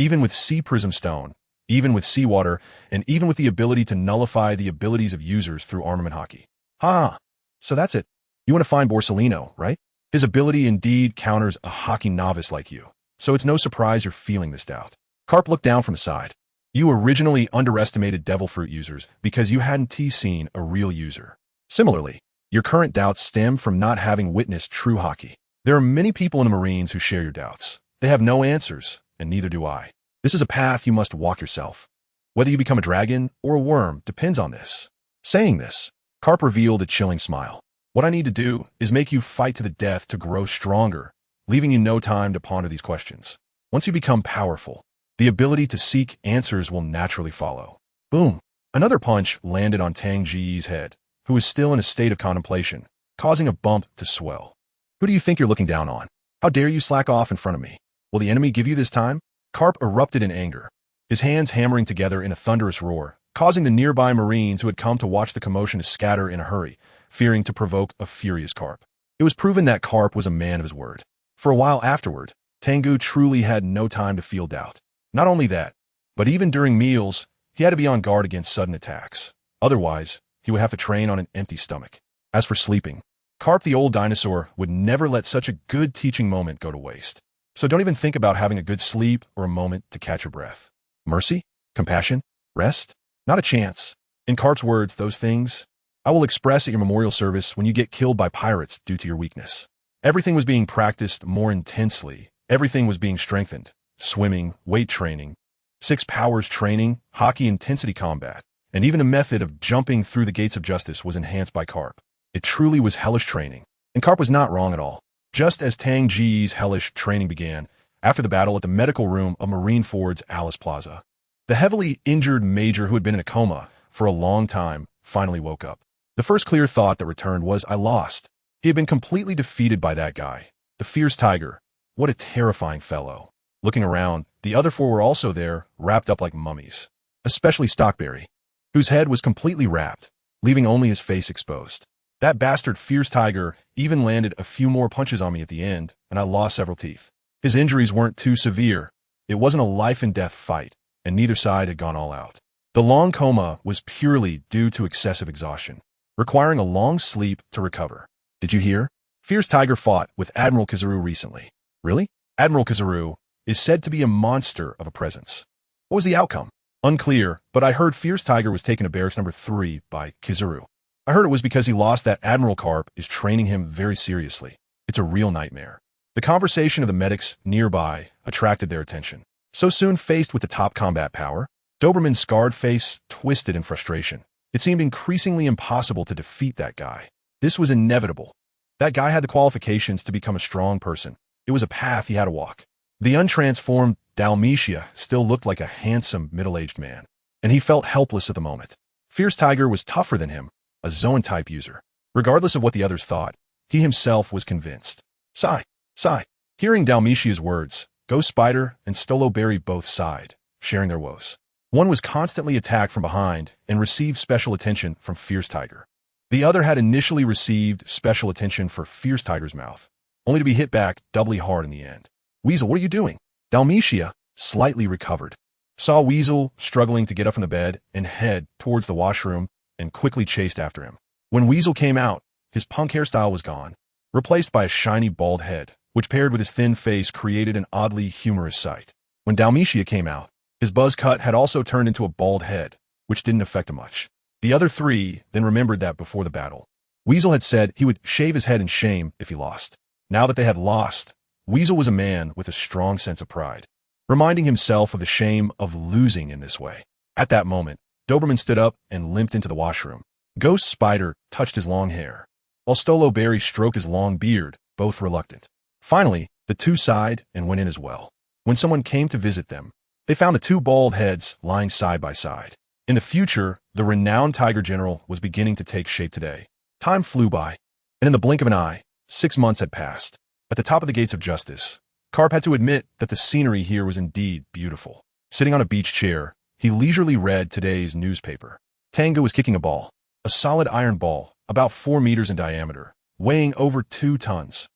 Even with sea prism stone, even with seawater, and even with the ability to nullify the abilities of users through armament hockey. "Ha! So that's it. You want to find Borsellino, right?" His ability indeed counters a hockey novice like you, so it's no surprise you're feeling this doubt. Carp looked down from the side. You originally underestimated devil fruit users because you hadn't seen a real user. Similarly, your current doubts stem from not having witnessed true hockey. There are many people in the Marines who share your doubts. They have no answers, and neither do I. This is a path you must walk yourself. Whether you become a dragon or a worm depends on this. Saying this, Carp revealed a chilling smile. What I need to do is make you fight to the death to grow stronger, leaving you no time to ponder these questions. Once you become powerful, the ability to seek answers will naturally follow. Boom! Another punch landed on Tang Ge's head, who was still in a state of contemplation, causing a bump to swell. Who do you think you're looking down on? How dare you slack off in front of me? Will the enemy give you this time? Carp erupted in anger, his hands hammering together in a thunderous roar, causing the nearby Marines who had come to watch the commotion to scatter in a hurry, fearing to provoke a furious Carp. It was proven that Carp was a man of his word. For a while afterward, Tang Ge truly had no time to feel doubt. Not only that, but even during meals, he had to be on guard against sudden attacks. Otherwise, he would have to train on an empty stomach. As for sleeping, Carp the old dinosaur would never let such a good teaching moment go to waste. So don't even think about having a good sleep or a moment to catch your breath. Mercy? Compassion? Rest? Not a chance. In Carp's words, those things I will express at your memorial service when you get killed by pirates due to your weakness. Everything was being practiced more intensely. Everything was being strengthened. Swimming, weight training, 6 powers training, hockey intensity combat, and even a method of jumping through the gates of justice was enhanced by Carp. It truly was hellish training, and Carp was not wrong at all. Just as Tang Ge's hellish training began, after the battle at the medical room of Marineford's Alice Plaza, the heavily injured major who had been in a coma for a long time finally woke up. The first clear thought that returned was, I lost. He had been completely defeated by that guy, the fierce tiger. What a terrifying fellow. Looking around, the other 4 were also there, wrapped up like mummies, especially Stockberry, whose head was completely wrapped, leaving only his face exposed. That bastard fierce tiger even landed a few more punches on me at the end, and I lost several teeth. His injuries weren't too severe. It wasn't a life-and-death fight, and neither side had gone all out. The long coma was purely due to excessive exhaustion, requiring a long sleep to recover. Did you hear? Fierce Tiger fought with Admiral Kizaru recently. Really? Admiral Kizaru is said to be a monster of a presence. What was the outcome? Unclear, but I heard Fierce Tiger was taken to barracks number 3 by Kizaru. I heard it was because he lost that Admiral Carp is training him very seriously. It's a real nightmare. The conversation of the medics nearby attracted their attention. So soon faced with the top combat power, Doberman's scarred face twisted in frustration. It seemed increasingly impossible to defeat that guy. This was inevitable. That guy had the qualifications to become a strong person. It was a path he had to walk. The untransformed Dalmatia still looked like a handsome, middle-aged man, and he felt helpless at the moment. Fierce Tiger was tougher than him, a Zoan-type user. Regardless of what the others thought, he himself was convinced. Sigh, sigh. Hearing Dalmatia's words, Ghost Spider and Stolo Berry both sighed, sharing their woes. One was constantly attacked from behind and received special attention from Fierce Tiger. The other had initially received special attention for Fierce Tiger's mouth, only to be hit back doubly hard in the end. Weasel, what are you doing? Dalmatia, slightly recovered, saw Weasel struggling to get up from the bed and head towards the washroom and quickly chased after him. When Weasel came out, his punk hairstyle was gone, replaced by a shiny bald head, which paired with his thin face created an oddly humorous sight. When Dalmatia came out, his buzz cut had also turned into a bald head, which didn't affect him much. The other 3 then remembered that before the battle, Weasel had said he would shave his head in shame if he lost. Now that they had lost, Weasel was a man with a strong sense of pride, reminding himself of the shame of losing in this way. At that moment, Doberman stood up and limped into the washroom. Ghost Spider touched his long hair, while Stolo Berry stroked his long beard, both reluctant. Finally, the 2 sighed and went in as well. When someone came to visit them, they found the 2 bald heads lying side by side. In the future, the renowned Tiger General was beginning to take shape today. Time flew by, and in the blink of an eye, 6 months had passed. At the top of the gates of justice, Carp had to admit that the scenery here was indeed beautiful. Sitting on a beach chair, he leisurely read today's newspaper. Tang Ge was kicking a ball, a solid iron ball, about 4 meters in diameter, weighing over 2 tons.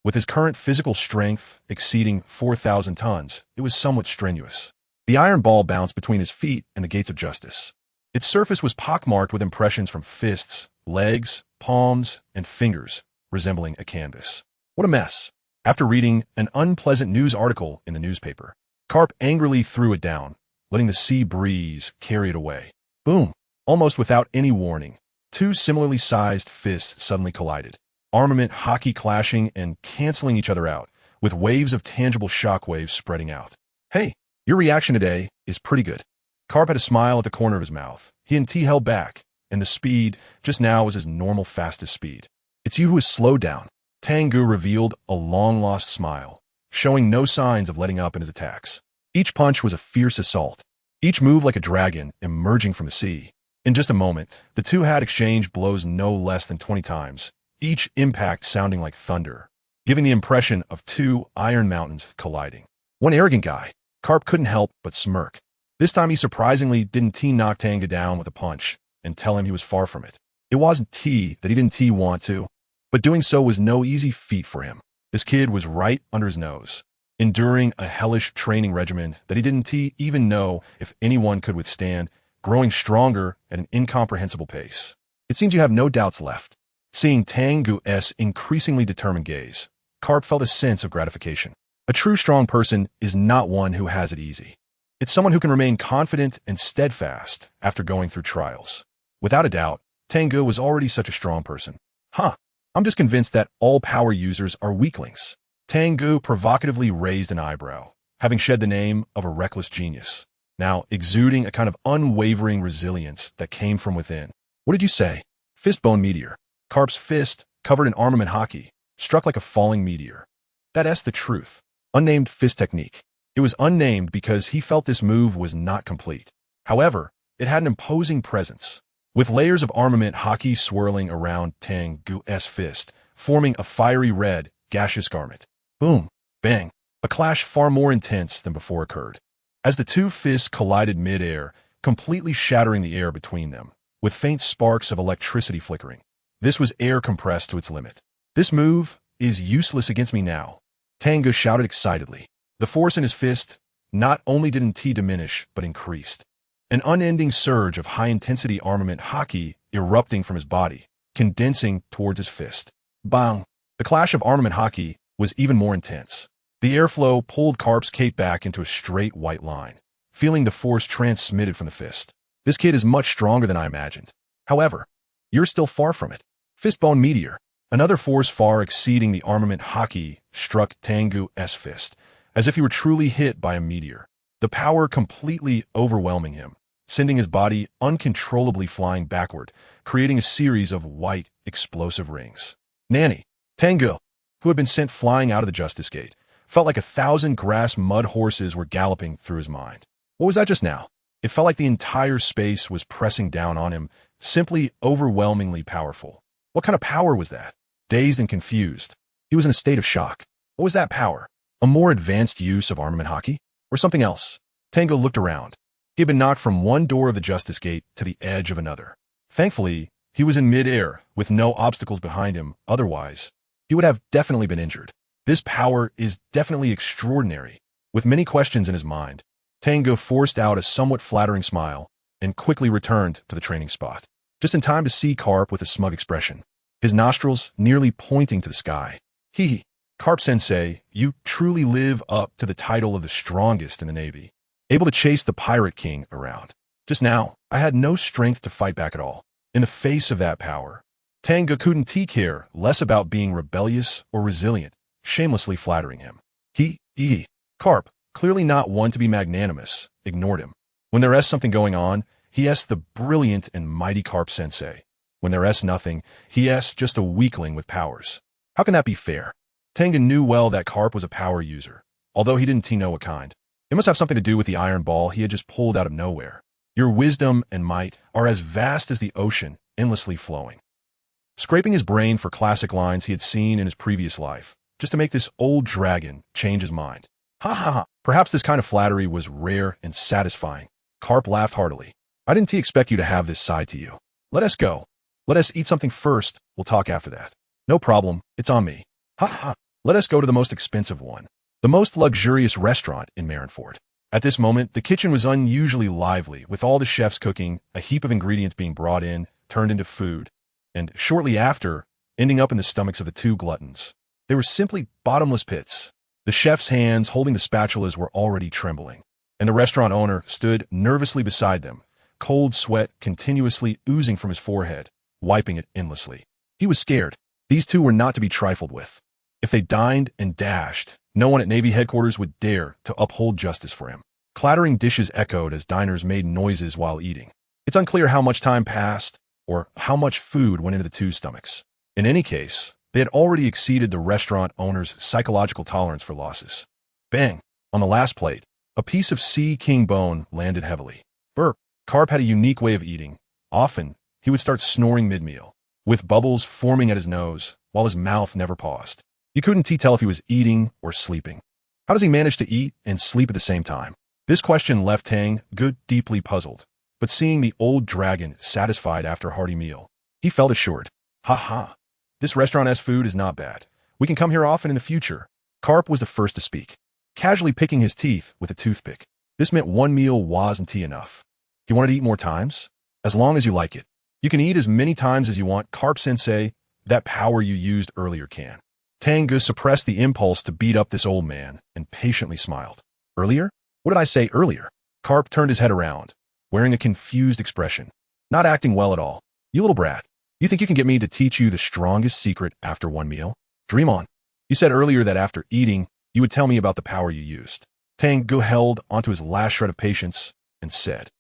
With his current physical strength exceeding 4,000 tons, it was somewhat strenuous. The iron ball bounced between his feet and the gates of justice. Its surface was pockmarked with impressions from fists, legs, palms, and fingers, resembling a canvas. What a mess. After reading an unpleasant news article in the newspaper, Carp angrily threw it down, letting the sea breeze carry it away. Boom! Almost without any warning, two similarly sized fists suddenly collided, armament hockey clashing and canceling each other out, with waves of tangible shockwaves spreading out. Hey, your reaction today is pretty good. Carp had a smile at the corner of his mouth. He and T held back, and the speed just now was his normal fastest speed. It's you who has slowed down. Tang Ge revealed a long-lost smile, showing no signs of letting up in his attacks. Each punch was a fierce assault, each move like a dragon emerging from the sea. In just a moment, the two had exchanged blows no less than 20 times, each impact sounding like thunder, giving the impression of two iron mountains colliding. One arrogant guy, Carp couldn't help but smirk. This time he surprisingly didn't knock Tang Ge down with a punch and tell him he was far from it. It wasn't that he didn't want to, but doing so was no easy feat for him. This kid was right under his nose, enduring a hellish training regimen that he didn't even know if anyone could withstand, growing stronger at an incomprehensible pace. It seems you have no doubts left. Seeing Tang Ge's increasingly determined gaze, Carp felt a sense of gratification. A true strong person is not one who has it easy. It's someone who can remain confident and steadfast after going through trials. Without a doubt, Tang Ge was already such a strong person. I'm just convinced that all power users are weaklings. Tang Ge provocatively raised an eyebrow, having shed the name of a reckless genius, now exuding a kind of unwavering resilience that came from within. What did you say? Fistbone meteor. Carp's fist, covered in armament hockey, struck like a falling meteor. That's the truth. Unnamed fist technique. It was unnamed because he felt this move was not complete. However, it had an imposing presence, with layers of armament hockey swirling around Tang Ge's fist, forming a fiery red, gaseous garment. Boom! Bang! A clash far more intense than before occurred, as the two fists collided mid-air, completely shattering the air between them, with faint sparks of electricity flickering. This was air compressed to its limit. This move is useless against me now, Tang Ge shouted excitedly. The force in his fist not only didn't diminish, but increased. An unending surge of high-intensity armament hockey erupting from his body, condensing towards his fist. Bang! The clash of armament hockey was even more intense. The airflow pulled Carp's cape back into a straight white line, feeling the force transmitted from the fist. This kid is much stronger than I imagined. However, you're still far from it. Fistbone meteor. Another force far exceeding the armament hockey struck Tang Ge's fist, as if he were truly hit by a meteor. The power completely overwhelming him, sending his body uncontrollably flying backward, creating a series of white, explosive rings. Nanny, Tang Ge, who had been sent flying out of the Justice Gate, felt like 1,000 grass mud horses were galloping through his mind. What was that just now? It felt like the entire space was pressing down on him, simply overwhelmingly powerful. What kind of power was that? Dazed and confused, he was in a state of shock. What was that power? A more advanced use of armament hockey? Or something else? Tang Ge looked around. He had been knocked from one door of the Justice Gate to the edge of another. Thankfully, he was in mid-air, with no obstacles behind him. Otherwise, he would have definitely been injured. This power is definitely extraordinary. With many questions in his mind, Tang Ge forced out a somewhat flattering smile and quickly returned to the training spot, just in time to see Carp with a smug expression, his nostrils nearly pointing to the sky. Carp-sensei, you truly live up to the title of the strongest in the Navy, able to chase the Pirate King around. Just now, I had no strength to fight back at all. In the face of that power, Tang Ge couldn't care less about being rebellious or resilient, shamelessly flattering him. Carp, clearly not one to be magnanimous, ignored him. When there's something going on, he asked the brilliant and mighty Carp-sensei. When there's nothing, he asked just a weakling with powers. How can that be fair? Tang Ge knew well that Carp was a power user, although he didn't know what kind. It must have something to do with the iron ball he had just pulled out of nowhere. Your wisdom and might are as vast as the ocean, endlessly flowing. Scraping his brain for classic lines he had seen in his previous life, just to make this old dragon change his mind. Perhaps this kind of flattery was rare and satisfying. Carp laughed heartily. I didn't expect you to have this side to you. Let us go. Let us eat something first, we'll talk after that. No problem, it's on me. Let us go to the most expensive one, the most luxurious restaurant in Marineford. At this moment, the kitchen was unusually lively, with all the chefs cooking, a heap of ingredients being brought in, turned into food, and shortly after, ending up in the stomachs of the two gluttons. They were simply bottomless pits. The chef's hands holding the spatulas were already trembling, and the restaurant owner stood nervously beside them, cold sweat continuously oozing from his forehead, wiping it endlessly. He was scared. These two were not to be trifled with. If they dined and dashed, no one at Navy headquarters would dare to uphold justice for him. Clattering dishes echoed as diners made noises while eating. It's unclear how much time passed or how much food went into the two stomachs. In any case, they had already exceeded the restaurant owner's psychological tolerance for losses. Bang! On the last plate, a piece of sea king bone landed heavily. Burp! Carp had a unique way of eating. Often, he would start snoring mid-meal, with bubbles forming at his nose, while his mouth never paused. You couldn't tell if he was eating or sleeping. How does he manage to eat and sleep at the same time? This question left Tang Ge deeply puzzled, but seeing the old dragon satisfied after a hearty meal, he felt assured. Ha ha! This restaurant's food is not bad. We can come here often in the future. Carp was the first to speak, casually picking his teeth with a toothpick. This meant one meal wasn't enough. He wanted to eat more times? As long as you like it. You can eat as many times as you want, Carp-sensei. That power you used earlier can. Tang Ge suppressed the impulse to beat up this old man and patiently smiled. Earlier? What did I say earlier? Carp turned his head around, wearing a confused expression. Not acting well at all. You little brat. You think you can get me to teach you the strongest secret after one meal? Dream on. You said earlier that after eating, you would tell me about the power you used. Tang Ge held onto his last shred of patience and said,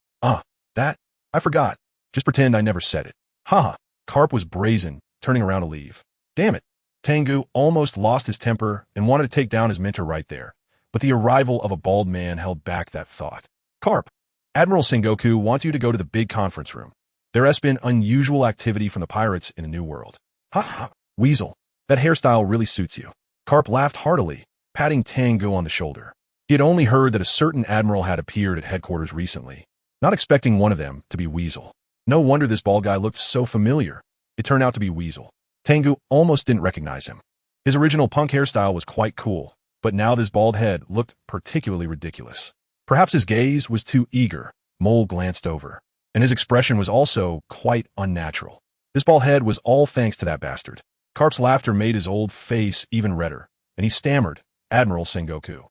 that? I forgot. Just pretend I never said it. Ha! Carp was brazen, turning around to leave. Damn it. Tang Ge almost lost his temper and wanted to take down his mentor right there, but the arrival of a bald man held back that thought. Carp, Admiral Sengoku wants you to go to the big conference room. There has been unusual activity from the pirates in the New World. Ha ha, Weasel, that hairstyle really suits you. Carp laughed heartily, patting Tang Ge on the shoulder. He had only heard that a certain admiral had appeared at headquarters recently, not expecting one of them to be Weasel. No wonder this bald guy looked so familiar. It turned out to be Weasel. Tang Ge almost didn't recognize him. His original punk hairstyle was quite cool, but now this bald head looked particularly ridiculous. Perhaps his gaze was too eager. Mole glanced over, and his expression was also quite unnatural. This bald head was all thanks to that bastard. Carp's laughter made his old face even redder, and he stammered, Admiral Sengoku.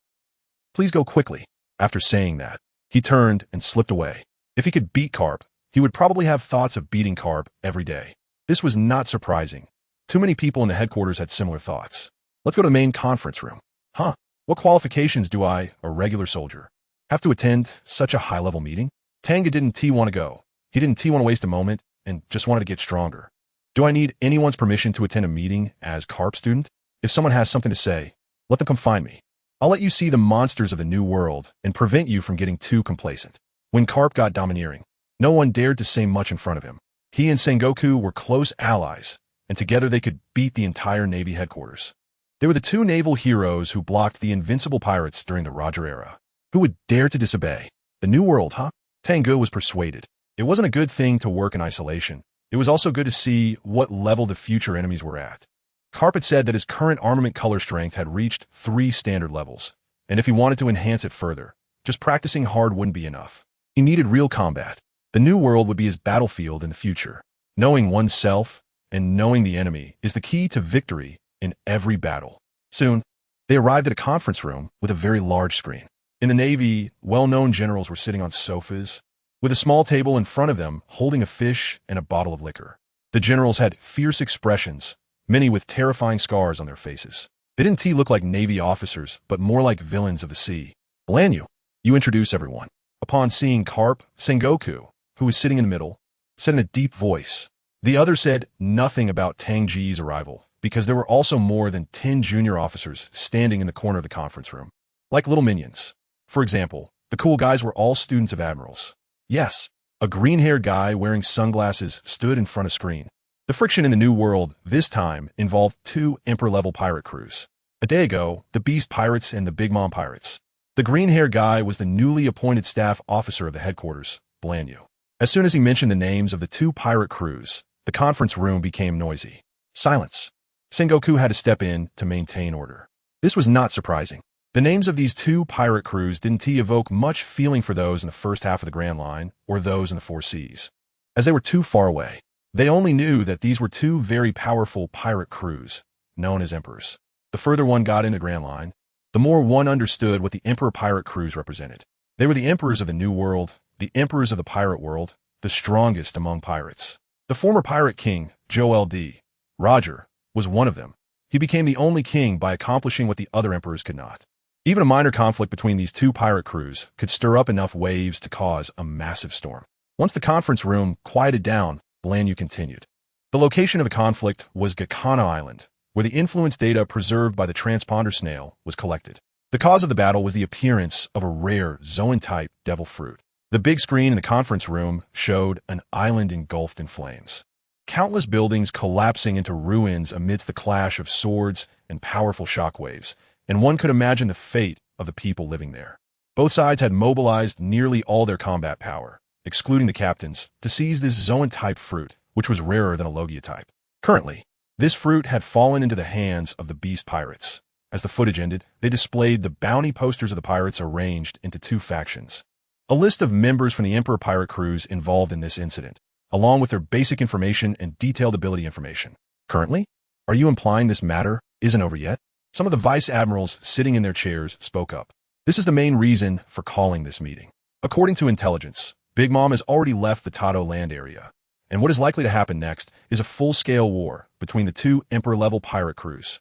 Please go quickly. After saying that, he turned and slipped away. If he could beat Carp, he would probably have thoughts of beating Carp every day. This was not surprising. Too many people in the headquarters had similar thoughts. Let's go to the main conference room. Huh? What qualifications do I, a regular soldier, have to attend such a high-level meeting? Tang Ge didn't want to go. He didn't want to waste a moment and just wanted to get stronger. Do I need anyone's permission to attend a meeting as Carp student? If someone has something to say, let them come find me. I'll let you see the monsters of the new world and prevent you from getting too complacent. When Carp got domineering, no one dared to say much in front of him. He and Sengoku were close allies, and together they could beat the entire Navy headquarters. They were the two naval heroes who blocked the invincible pirates during the Roger era. Who would dare to disobey? The new world, huh? Tang Ge was persuaded. It wasn't a good thing to work in isolation. It was also good to see what level the future enemies were at. Carp had said that his current armament color strength had reached 3 standard levels, and if he wanted to enhance it further, just practicing hard wouldn't be enough. He needed real combat. The new world would be his battlefield in the future. Knowing oneself and knowing the enemy is the key to victory in every battle. Soon, they arrived at a conference room with a very large screen. In the Navy, well-known generals were sitting on sofas, with a small table in front of them holding a fish and a bottle of liquor. The generals had fierce expressions, many with terrifying scars on their faces. They didn't look like Navy officers, but more like villains of the sea. Lanyu, you introduce everyone. Upon seeing Carp, Sengoku, who was sitting in the middle, said in a deep voice. The other said nothing about Tang Ge's arrival, because there were also more than 10 junior officers standing in the corner of the conference room, like little minions. For example, the cool guys were all students of admirals. Yes, a green-haired guy wearing sunglasses stood in front of screen. The friction in the new world, this time, involved 2 Emperor-level pirate crews. A day ago, the Beast Pirates and the Big Mom Pirates. The green-haired guy was the newly appointed staff officer of the headquarters, Lanyu. As soon as he mentioned the names of the 2 pirate crews, the conference room became noisy. Silence. Sengoku had to step in to maintain order. This was not surprising. The names of these 2 pirate crews didn't evoke much feeling for those in the first half of the Grand Line or those in the 4 Seas. As they were too far away, they only knew that these were 2 very powerful pirate crews, known as emperors. The further one got into Grand Line, the more one understood what the Emperor pirate crews represented. They were the emperors of the New World, the emperors of the pirate world, the strongest among pirates. The former pirate king, Joel D. Roger, was one of them. He became the only king by accomplishing what the other emperors could not. Even a minor conflict between these two pirate crews could stir up enough waves to cause a massive storm. Once the conference room quieted down, Blanyu continued. The location of the conflict was Gakana Island, where the influence data preserved by the transponder snail was collected. The cause of the battle was the appearance of a rare Zoan-type devil fruit. The big screen in the conference room showed an island engulfed in flames. Countless buildings collapsing into ruins amidst the clash of swords and powerful shockwaves, and one could imagine the fate of the people living there. Both sides had mobilized nearly all their combat power, excluding the captains, to seize this Zoan-type fruit, which was rarer than a Logia-type. Currently, this fruit had fallen into the hands of the beast pirates. As the footage ended, they displayed the bounty posters of the pirates arranged into two factions. A list of members from the Emperor pirate crews involved in this incident, along with their basic information and detailed ability information. Currently? Are you implying this matter isn't over yet? Some of the vice admirals sitting in their chairs spoke up. This is the main reason for calling this meeting. According to intelligence, Big Mom has already left the Tado land area, and what is likely to happen next is a full-scale war between the two Emperor-level pirate crews.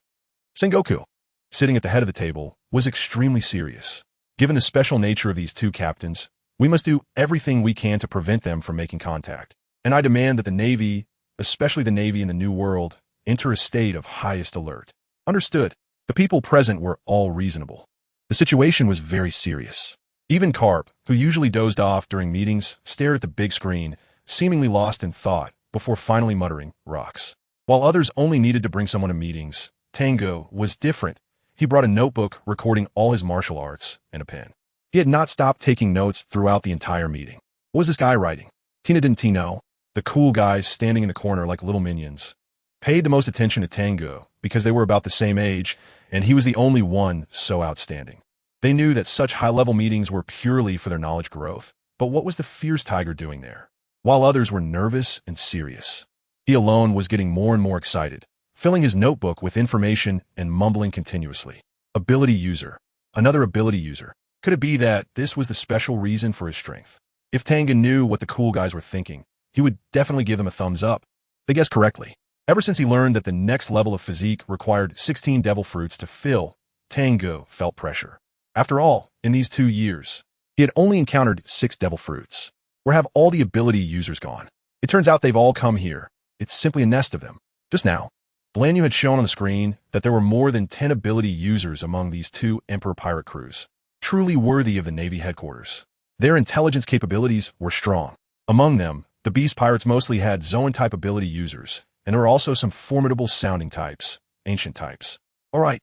Sengoku, sitting at the head of the table, was extremely serious. Given the special nature of these two captains, we must do everything we can to prevent them from making contact. And I demand that the Navy, especially the Navy in the New World, enter a state of highest alert. Understood. The people present were all reasonable. The situation was very serious. Even Carp, who usually dozed off during meetings, stared at the big screen, seemingly lost in thought, before finally muttering, "Rocks." While others only needed to bring someone to meetings, Tang Ge was different. He brought a notebook recording all his martial arts and a pen. He had not stopped taking notes throughout the entire meeting. What was this guy writing? Tina didn't he know? The cool guys standing in the corner like little minions paid the most attention to Tang Ge because they were about the same age, and he was the only one so outstanding. They knew that such high-level meetings were purely for their knowledge growth, but what was the fierce tiger doing there? While others were nervous and serious, he alone was getting more and more excited, filling his notebook with information and mumbling continuously. Ability user. Another ability user. Could it be that this was the special reason for his strength? If Tang Ge knew what the cool guys were thinking, he would definitely give them a thumbs up. They guessed correctly. Ever since he learned that the next level of physique required 16 devil fruits to fill, Tang Ge felt pressure. After all, in these 2 years, he had only encountered 6 devil fruits. Where have all the ability users gone? It turns out they've all come here. It's simply a nest of them. Just now, Blanyu had shown on the screen that there were more than 10 ability users among these two Emperor pirate crews, truly worthy of the Navy headquarters. Their intelligence capabilities were strong. Among them, the beast pirates mostly had Zoan-type ability users, and there were also some formidable sounding types, ancient types. Alright,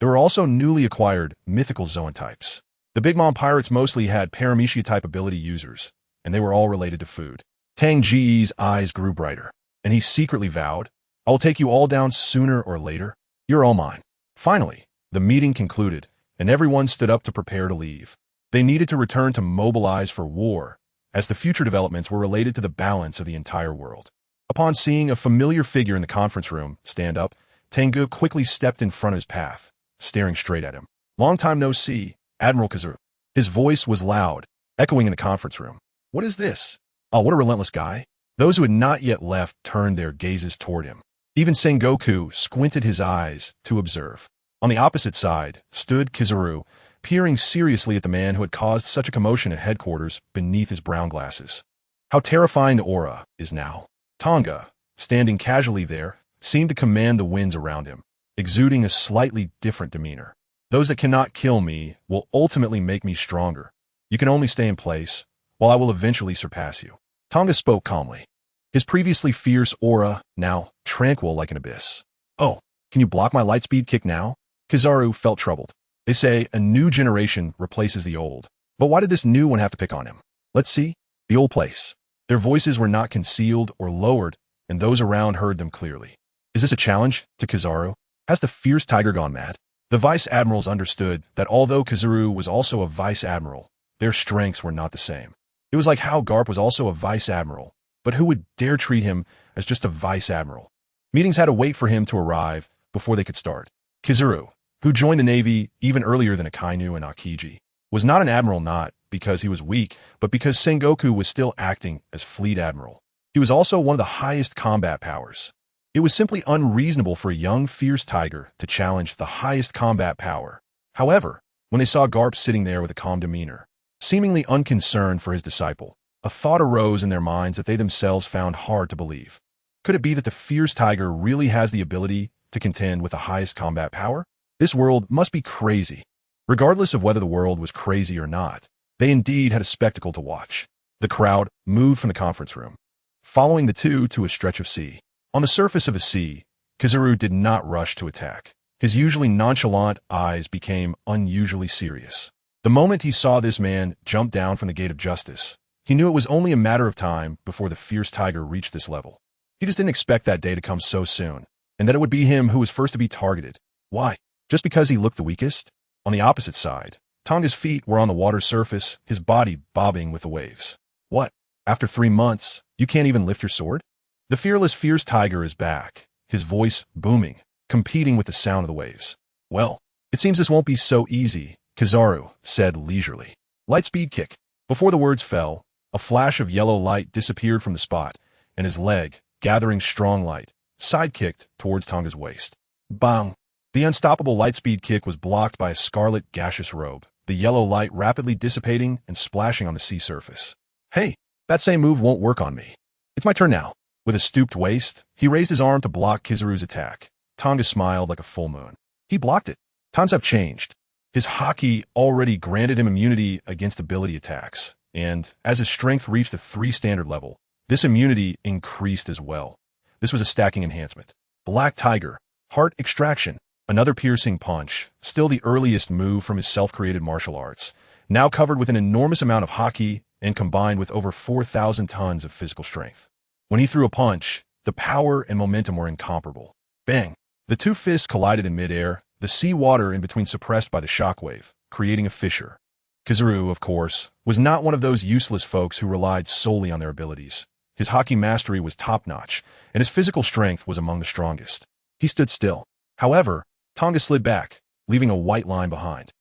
there were also newly acquired mythical Zoan types. The Big Mom pirates mostly had Paramecia-type ability users, and they were all related to food. Tang Ge's eyes grew brighter, and he secretly vowed, "I will take you all down sooner or later. You're all mine." Finally, the meeting concluded, and everyone stood up to prepare to leave. They needed to return to mobilize for war, as the future developments were related to the balance of the entire world. Upon seeing a familiar figure in the conference room stand up, Tang Ge quickly stepped in front of his path, staring straight at him. "Long time no see, Admiral Kazuru." His voice was loud, echoing in the conference room. "What is this? Oh, what a relentless guy." Those who had not yet left turned their gazes toward him. Even Sengoku squinted his eyes to observe. On the opposite side stood Kazuru, peering seriously at the man who had caused such a commotion at headquarters beneath his brown glasses. How terrifying the aura is now. Tang Ge, standing casually there, seemed to command the winds around him, exuding a slightly different demeanor. "Those that cannot kill me will ultimately make me stronger. You can only stay in place, while I will eventually surpass you." Tang Ge spoke calmly, his previously fierce aura now tranquil like an abyss. "Oh, can you block my lightspeed kick now?" Kizaru felt troubled. They say a new generation replaces the old. But why did this new one have to pick on him? Let's see. The old place. Their voices were not concealed or lowered, and those around heard them clearly. Is this a challenge to Kizaru? Has the fierce tiger gone mad? The vice admirals understood that although Kazuru was also a vice admiral, their strengths were not the same. It was like how Garp was also a vice admiral, but who would dare treat him as just a vice admiral? Meetings had to wait for him to arrive before they could start. Kizaru, who joined the Navy even earlier than Akainu and Akiji, was not an admiral not because he was weak, but because Sengoku was still acting as fleet admiral. He was also one of the highest combat powers. It was simply unreasonable for a young, fierce tiger to challenge the highest combat power. However, when they saw Garp sitting there with a calm demeanor, seemingly unconcerned for his disciple, a thought arose in their minds that they themselves found hard to believe. Could it be that the fierce tiger really has the ability to contend with the highest combat power? This world must be crazy. Regardless of whether the world was crazy or not, they indeed had a spectacle to watch. The crowd moved from the conference room, following the two to a stretch of sea. On the surface of the sea, Kizaru did not rush to attack. His usually nonchalant eyes became unusually serious. The moment he saw this man jump down from the gate of justice, he knew it was only a matter of time before the fierce tiger reached this level. He just didn't expect that day to come so soon, and that it would be him who was first to be targeted. Why? Just because he looked the weakest? On the opposite side, Tang's feet were on the water's surface, his body bobbing with the waves. What? After 3 months, you can't even lift your sword? The fearless fierce tiger is back, his voice booming, competing with the sound of the waves. Well, it seems this won't be so easy, Kizaru said leisurely. Lightspeed kick. Before the words fell, a flash of yellow light disappeared from the spot, and his leg, gathering strong light, sidekicked towards Tang's waist. Bang! The unstoppable lightspeed kick was blocked by a scarlet gaseous robe, the yellow light rapidly dissipating and splashing on the sea surface. Hey, that same move won't work on me. It's my turn now. With a stooped waist, he raised his arm to block Kizaru's attack. Tang smiled like a full moon. He blocked it. Times have changed. His haki already granted him immunity against ability attacks, and as his strength reached the 3 standard level, this immunity increased as well. This was a stacking enhancement. Black Tiger, Heart Extraction, another piercing punch, still the earliest move from his self-created martial arts, now covered with an enormous amount of haki and combined with over 4,000 tons of physical strength. When he threw a punch, the power and momentum were incomparable. Bang! The two fists collided in midair, the sea water in between suppressed by the shockwave, creating a fissure. Kizaru, of course, was not one of those useless folks who relied solely on their abilities. His haki mastery was top-notch, and his physical strength was among the strongest. He stood still. However, Tang slid back, leaving a white line behind.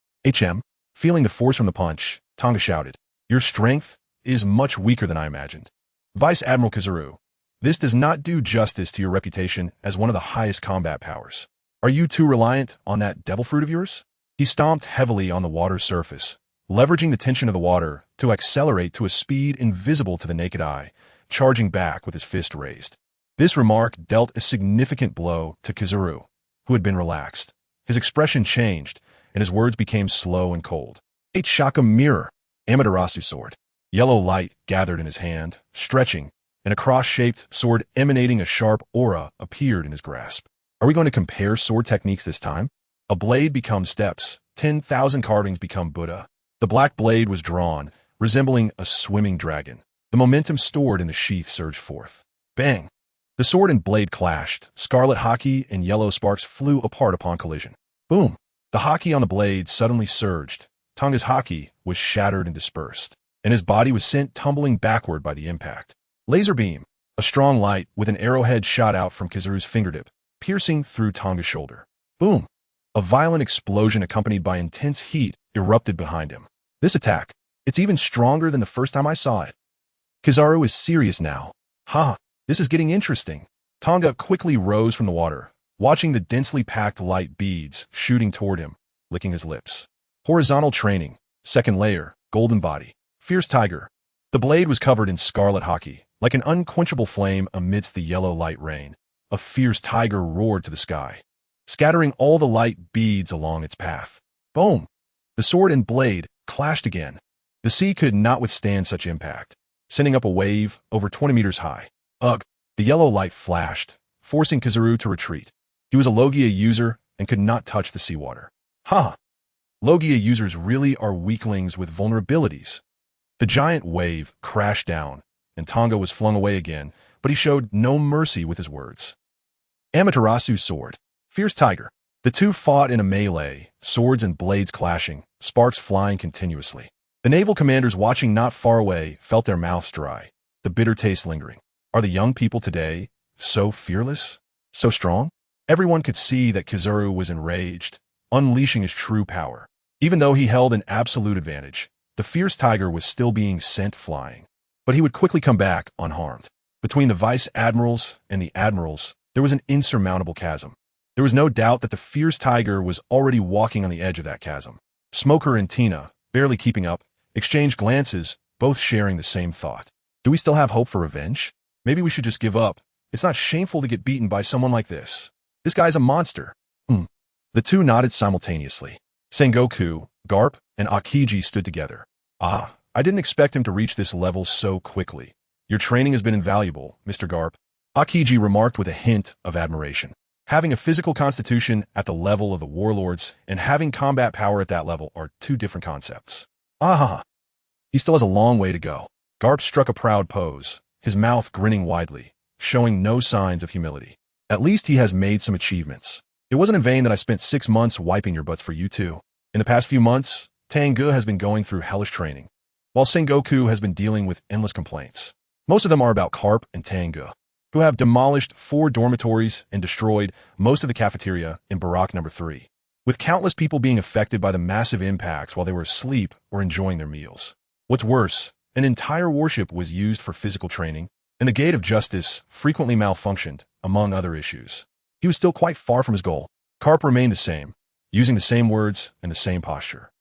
Feeling the force from the punch, Tang shouted, "Your strength is much weaker than I imagined." Vice Admiral Kizaru, this does not do justice to your reputation as one of the highest combat powers. Are you too reliant on that devil fruit of yours? He stomped heavily on the water's surface, leveraging the tension of the water to accelerate to a speed invisible to the naked eye, charging back with his fist raised. This remark dealt a significant blow to Kizaru, who had been relaxed. His expression changed, and his words became slow and cold. Shaka mirror, Amaterasu sword. Yellow light gathered in his hand, stretching, and a cross-shaped sword emanating a sharp aura appeared in his grasp. Are we going to compare sword techniques this time? A blade becomes steps, 10,000 carvings become Buddha. The black blade was drawn, resembling a swimming dragon. The momentum stored in the sheath surged forth. Bang! The sword and blade clashed, scarlet haki and yellow sparks flew apart upon collision. Boom! The haki on the blade suddenly surged. Tang's haki was shattered and dispersed, and his body was sent tumbling backward by the impact. Laser beam! A strong light with an arrowhead shot out from Kizaru's fingertip, piercing through Tang's shoulder. Boom! A violent explosion accompanied by intense heat erupted behind him. This attack, it's even stronger than the first time I saw it. Kizaru is serious now. This is getting interesting. Tang quickly rose from the water, watching the densely packed light beads shooting toward him, licking his lips. Horizontal training, second layer, golden body, fierce tiger. The blade was covered in scarlet haki, like an unquenchable flame amidst the yellow light rain. A fierce tiger roared to the sky, scattering all the light beads along its path. Boom! The sword and blade clashed again. The sea could not withstand such impact, sending up a wave over 20 meters high. Ugh! The yellow light flashed, forcing Kizaru to retreat. He was a Logia user and could not touch the seawater. Logia users really are weaklings with vulnerabilities. The giant wave crashed down, and Tang was flung away again, but he showed no mercy with his words. Amaterasu sword, fierce tiger. The two fought in a melee, swords and blades clashing, sparks flying continuously. The naval commanders watching not far away felt their mouths dry, the bitter taste lingering. Are the young people today so fearless? So strong? Everyone could see that Kizaru was enraged, unleashing his true power. Even though he held an absolute advantage, the fierce tiger was still being sent flying. But he would quickly come back unharmed. Between the vice admirals and the admirals, there was an insurmountable chasm. There was no doubt that the fierce tiger was already walking on the edge of that chasm. Smoker and Tina, barely keeping up, exchanged glances, both sharing the same thought. Do we still have hope for revenge? Maybe we should just give up. It's not shameful to get beaten by someone like this. This guy's a monster. The two nodded simultaneously. Sengoku, Garp, and Akiji stood together. I didn't expect him to reach this level so quickly. Your training has been invaluable, Mr. Garp. Akiji remarked with a hint of admiration. Having a physical constitution at the level of the warlords and having combat power at that level are two different concepts. He still has a long way to go. Garp struck a proud pose, his mouth grinning widely, showing no signs of humility. At least he has made some achievements. It wasn't in vain that I spent 6 months wiping your butts for you two. In the past few months, Tang Ge has been going through hellish training, while Sengoku has been dealing with endless complaints. Most of them are about Garp and Tang Ge, who have demolished 4 dormitories and destroyed most of the cafeteria in Barak number 3, with countless people being affected by the massive impacts while they were asleep or enjoying their meals. What's worse, an entire warship was used for physical training, and the gate of justice frequently malfunctioned, among other issues. He was still quite far from his goal. Garp remained the same, using the same words and the same posture.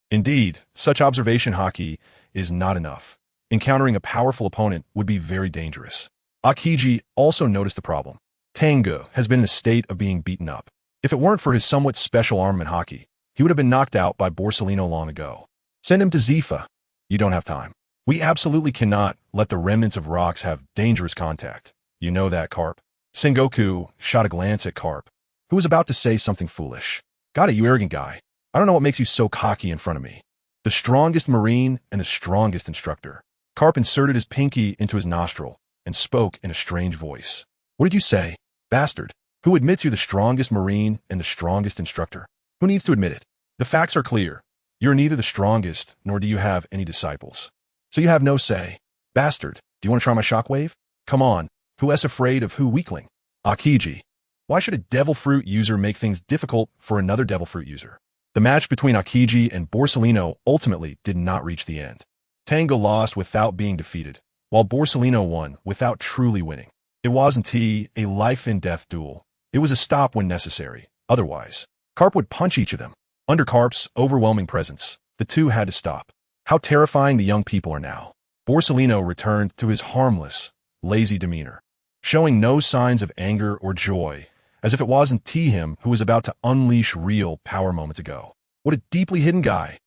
Indeed, such observation hockey is not enough. Encountering a powerful opponent would be very dangerous. Akiji also noticed the problem. Tang Ge has been in a state of being beaten up. If it weren't for his somewhat special armament hockey, he would have been knocked out by Borsalino long ago. Send him to Zifa. You don't have time. We absolutely cannot let the remnants of rocks have dangerous contact. You know that, Garp. Sengoku shot a glance at Garp, who was about to say something foolish. Got it, you arrogant guy. I don't know what makes you so cocky in front of me. The strongest Marine and the strongest instructor. Garp inserted his pinky into his nostril and spoke in a strange voice. What did you say? Bastard. Who admits you're the strongest Marine and the strongest instructor? Who needs to admit it? The facts are clear. You're neither the strongest, nor do you have any disciples. So you have no say. Bastard, do you want to try my shockwave? Come on. Who is afraid of who, weakling? Akiji. Why should a devil fruit user make things difficult for another devil fruit user? The match between Akiji and Borsalino ultimately did not reach the end. Tang Ge lost without being defeated, while Borsalino won without truly winning. It wasn't a life-and-death duel. It was a stop when necessary. Otherwise, Garp would punch each of them. Under Garp's overwhelming presence, the two had to stop. How terrifying the young people are now. Borsalino returned to his harmless, lazy demeanor, showing no signs of anger or joy, as if it wasn't him who was about to unleash real power moments ago. What a deeply hidden guy.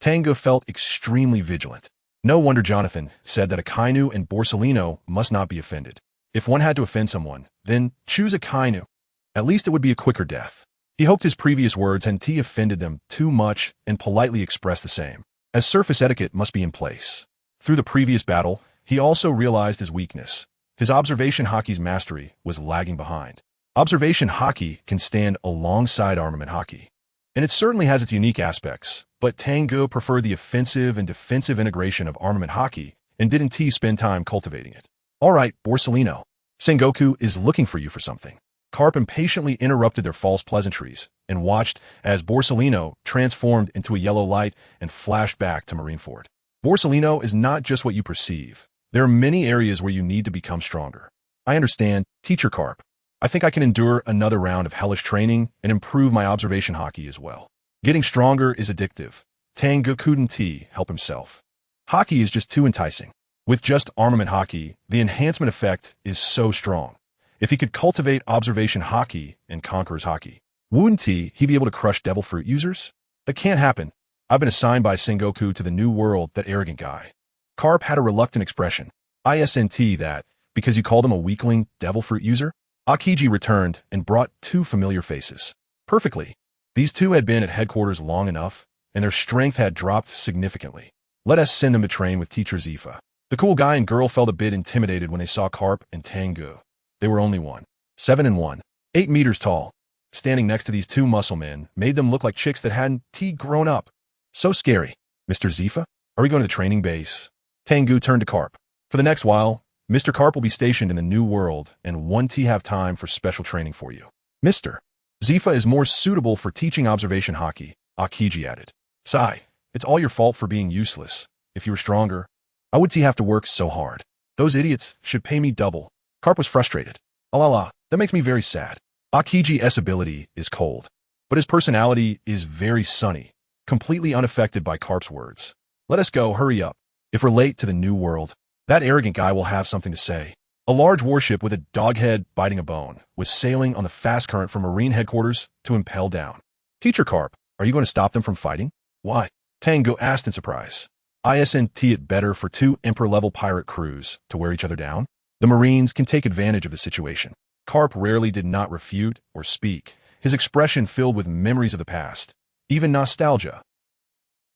Tang Ge felt extremely vigilant. No wonder Jonathan said that a Kainu and Borsalino must not be offended. If one had to offend someone, then choose a Kainu. At least it would be a quicker death. He hoped his previous words hadn't offended them too much and politely expressed the same, as surface etiquette must be in place. Through the previous battle, he also realized his weakness. His observation hockey's mastery was lagging behind. Observation hockey can stand alongside armament hockey, and it certainly has its unique aspects, but Tang Ge preferred the offensive and defensive integration of armament hockey and didn't spend time cultivating it. All right, Borsalino. Sengoku is looking for you for something. Garp impatiently interrupted their false pleasantries and watched as Borsalino transformed into a yellow light and flashed back to Marineford. Borsalino is not just what you perceive. There are many areas where you need to become stronger. I understand, Teacher Garp. I think I can endure another round of hellish training and improve my observation hockey as well. Getting stronger is addictive. Tang Ge couldn't help himself. Hockey is just too enticing. With just armament hockey, the enhancement effect is so strong. If he could cultivate observation hockey and conqueror's hockey, wouldn't he be able to crush devil fruit users? That can't happen. I've been assigned by Sengoku to the new world, that arrogant guy. Garp had a reluctant expression. Isn't that, because you called him a weakling devil fruit user? Akiji returned and brought 2 familiar faces. Perfectly. These 2 had been at headquarters long enough, and their strength had dropped significantly. Let us send them to train with Teacher Zifa. The cool guy and girl felt a bit intimidated when they saw Garp and Tang Ge. They were only 7 and 1, 8 meters tall. Standing next to these 2 muscle men made them look like chicks that hadn't grown up. So scary. Mr. Zifa, are we going to the training base? Tang Ge turned to Garp. For the next while, Mr. Carp will be stationed in the New World, and won't he have time for special training for you? Mr. Zifa is more suitable for teaching observation hockey, Akiji added. Sigh, it's all your fault for being useless. If you were stronger, how would he have to work so hard? Those idiots should pay me double. Carp was frustrated. Alala, that makes me very sad. Akiji's ability is cold, but his personality is very sunny, completely unaffected by Carp's words. Let us go, hurry up. If we're late to the New World, that arrogant guy will have something to say. A large warship with a dog head biting a bone was sailing on the fast current from Marine headquarters to impel down. Teacher Carp, are you going to stop them from fighting? Why? Tang Ge asked in surprise. Isn't it better for two Emperor-level pirate crews to wear each other down? The Marines can take advantage of the situation. Carp rarely did not refute or speak, his expression filled with memories of the past, even nostalgia.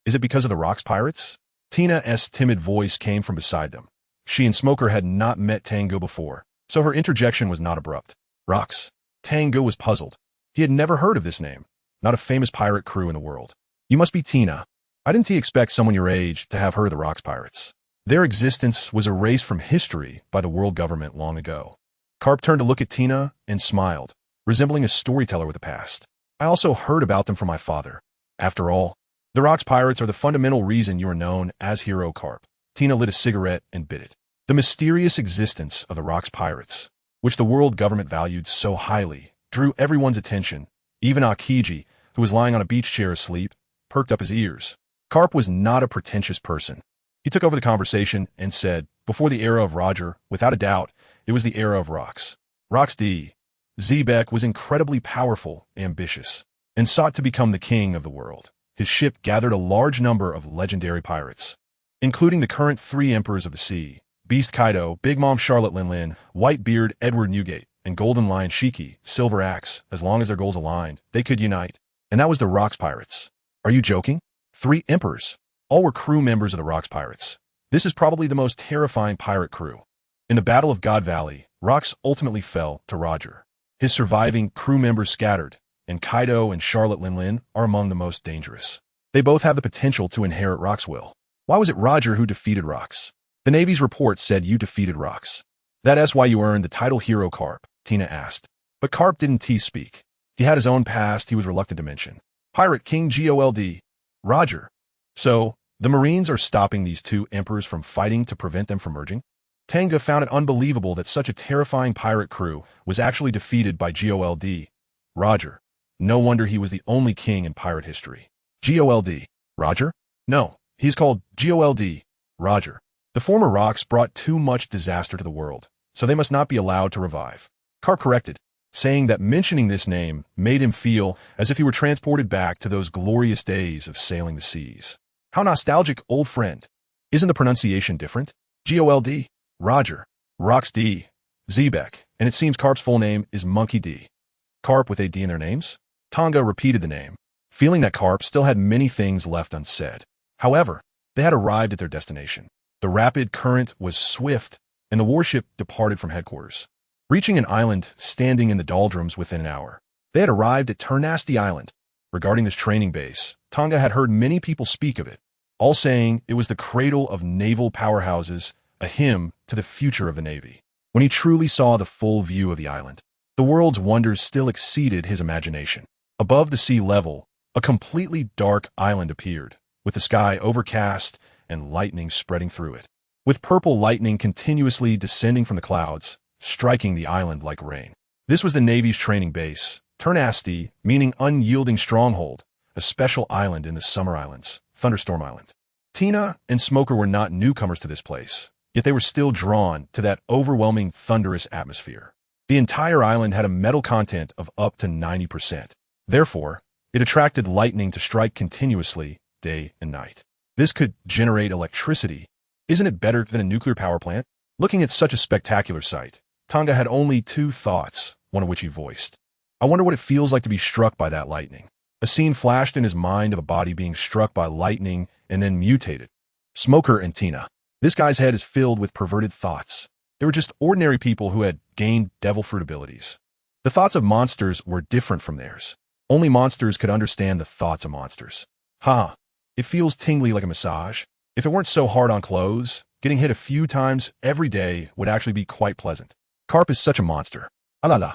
Is it because of the Rocks pirates? Tina's timid voice came from beside them. She and Smoker had not met Tang Ge before, so her interjection was not abrupt. Rocks. Tang Ge was puzzled. He had never heard of this name, not a famous pirate crew in the world. You must be Tina. Why didn't he expect someone your age to have heard of the Rocks pirates? Their existence was erased from history by the world government long ago. Carp turned to look at Tina and smiled, resembling a storyteller with a past. I also heard about them from my father. After all, the Rocks pirates are the fundamental reason you are known as Hero Carp. Tina lit a cigarette and bit it. The mysterious existence of the Rocks pirates, which the world government valued so highly, drew everyone's attention. Even Akiji, who was lying on a beach chair asleep, perked up his ears. Carp was not a pretentious person. He took over the conversation and said, before the era of Roger, without a doubt, it was the era of Rocks. Rocks D. Zebek was incredibly powerful, ambitious, and sought to become the king of the world. His ship gathered a large number of legendary pirates, including the current 3 emperors of the sea, Beast Kaido, Big Mom Charlotte Linlin, Whitebeard Edward Newgate, and Golden Lion Shiki, Silver Axe. As long as their goals aligned, they could unite. And that was the Rocks pirates. Are you joking? 3 emperors. All were crew members of the Rocks pirates. This is probably the most terrifying pirate crew. In the Battle of God Valley, Rocks ultimately fell to Roger. His surviving crew members scattered, and Kaido and Charlotte Linlin are among the most dangerous. They both have the potential to inherit Rocks' will. Why was it Roger who defeated Rocks? The Navy's report said you defeated Rocks. That's why you earned the title Hero Carp, Tina asked. But Carp didn't speak. He had his own past he was reluctant to mention. Pirate King Gold. Roger. So, the Marines are stopping these 2 emperors from fighting to prevent them from merging? Tang Ge found it unbelievable that such a terrifying pirate crew was actually defeated by Gold. Roger. No wonder he was the only king in pirate history. Gold. Roger? No, he's called Gold. Roger. The former Rocks brought too much disaster to the world, so they must not be allowed to revive. Carp corrected, saying that mentioning this name made him feel as if he were transported back to those glorious days of sailing the seas. How nostalgic, old friend. Isn't the pronunciation different? Gold. Roger. Rocks D. Zebek, and it seems Carp's full name is Monkey D. Carp with a D in their names? Tang Ge repeated the name, feeling that Carp still had many things left unsaid. However, they had arrived at their destination. The rapid current was swift, and the warship departed from headquarters, reaching an island standing in the doldrums within an hour. They had arrived at Ternasty Island. Regarding this training base, Tang Ge had heard many people speak of it, all saying it was the cradle of naval powerhouses, a hymn to the future of the Navy. When he truly saw the full view of the island, the world's wonders still exceeded his imagination. Above the sea level, a completely dark island appeared, with the sky overcast and lightning spreading through it, with purple lightning continuously descending from the clouds, striking the island like rain. This was the Navy's training base, Ternasty, meaning unyielding stronghold, a special island in the Summer Islands, Thunderstorm Island. Tina and Smoker were not newcomers to this place, yet they were still drawn to that overwhelming thunderous atmosphere. The entire island had a metal content of up to 90%. Therefore, it attracted lightning to strike continuously, day and night. This could generate electricity. Isn't it better than a nuclear power plant? Looking at such a spectacular sight, Tang Ge had only 2 thoughts, one of which he voiced. I wonder what it feels like to be struck by that lightning. A scene flashed in his mind of a body being struck by lightning and then mutated. Smoker and Tina. This guy's head is filled with perverted thoughts. They were just ordinary people who had gained devil fruit abilities. The thoughts of monsters were different from theirs. Only monsters could understand the thoughts of monsters. It feels tingly like a massage. If it weren't so hard on clothes, Getting hit a few times every day would actually be quite pleasant. Carp is such a monster. Alala.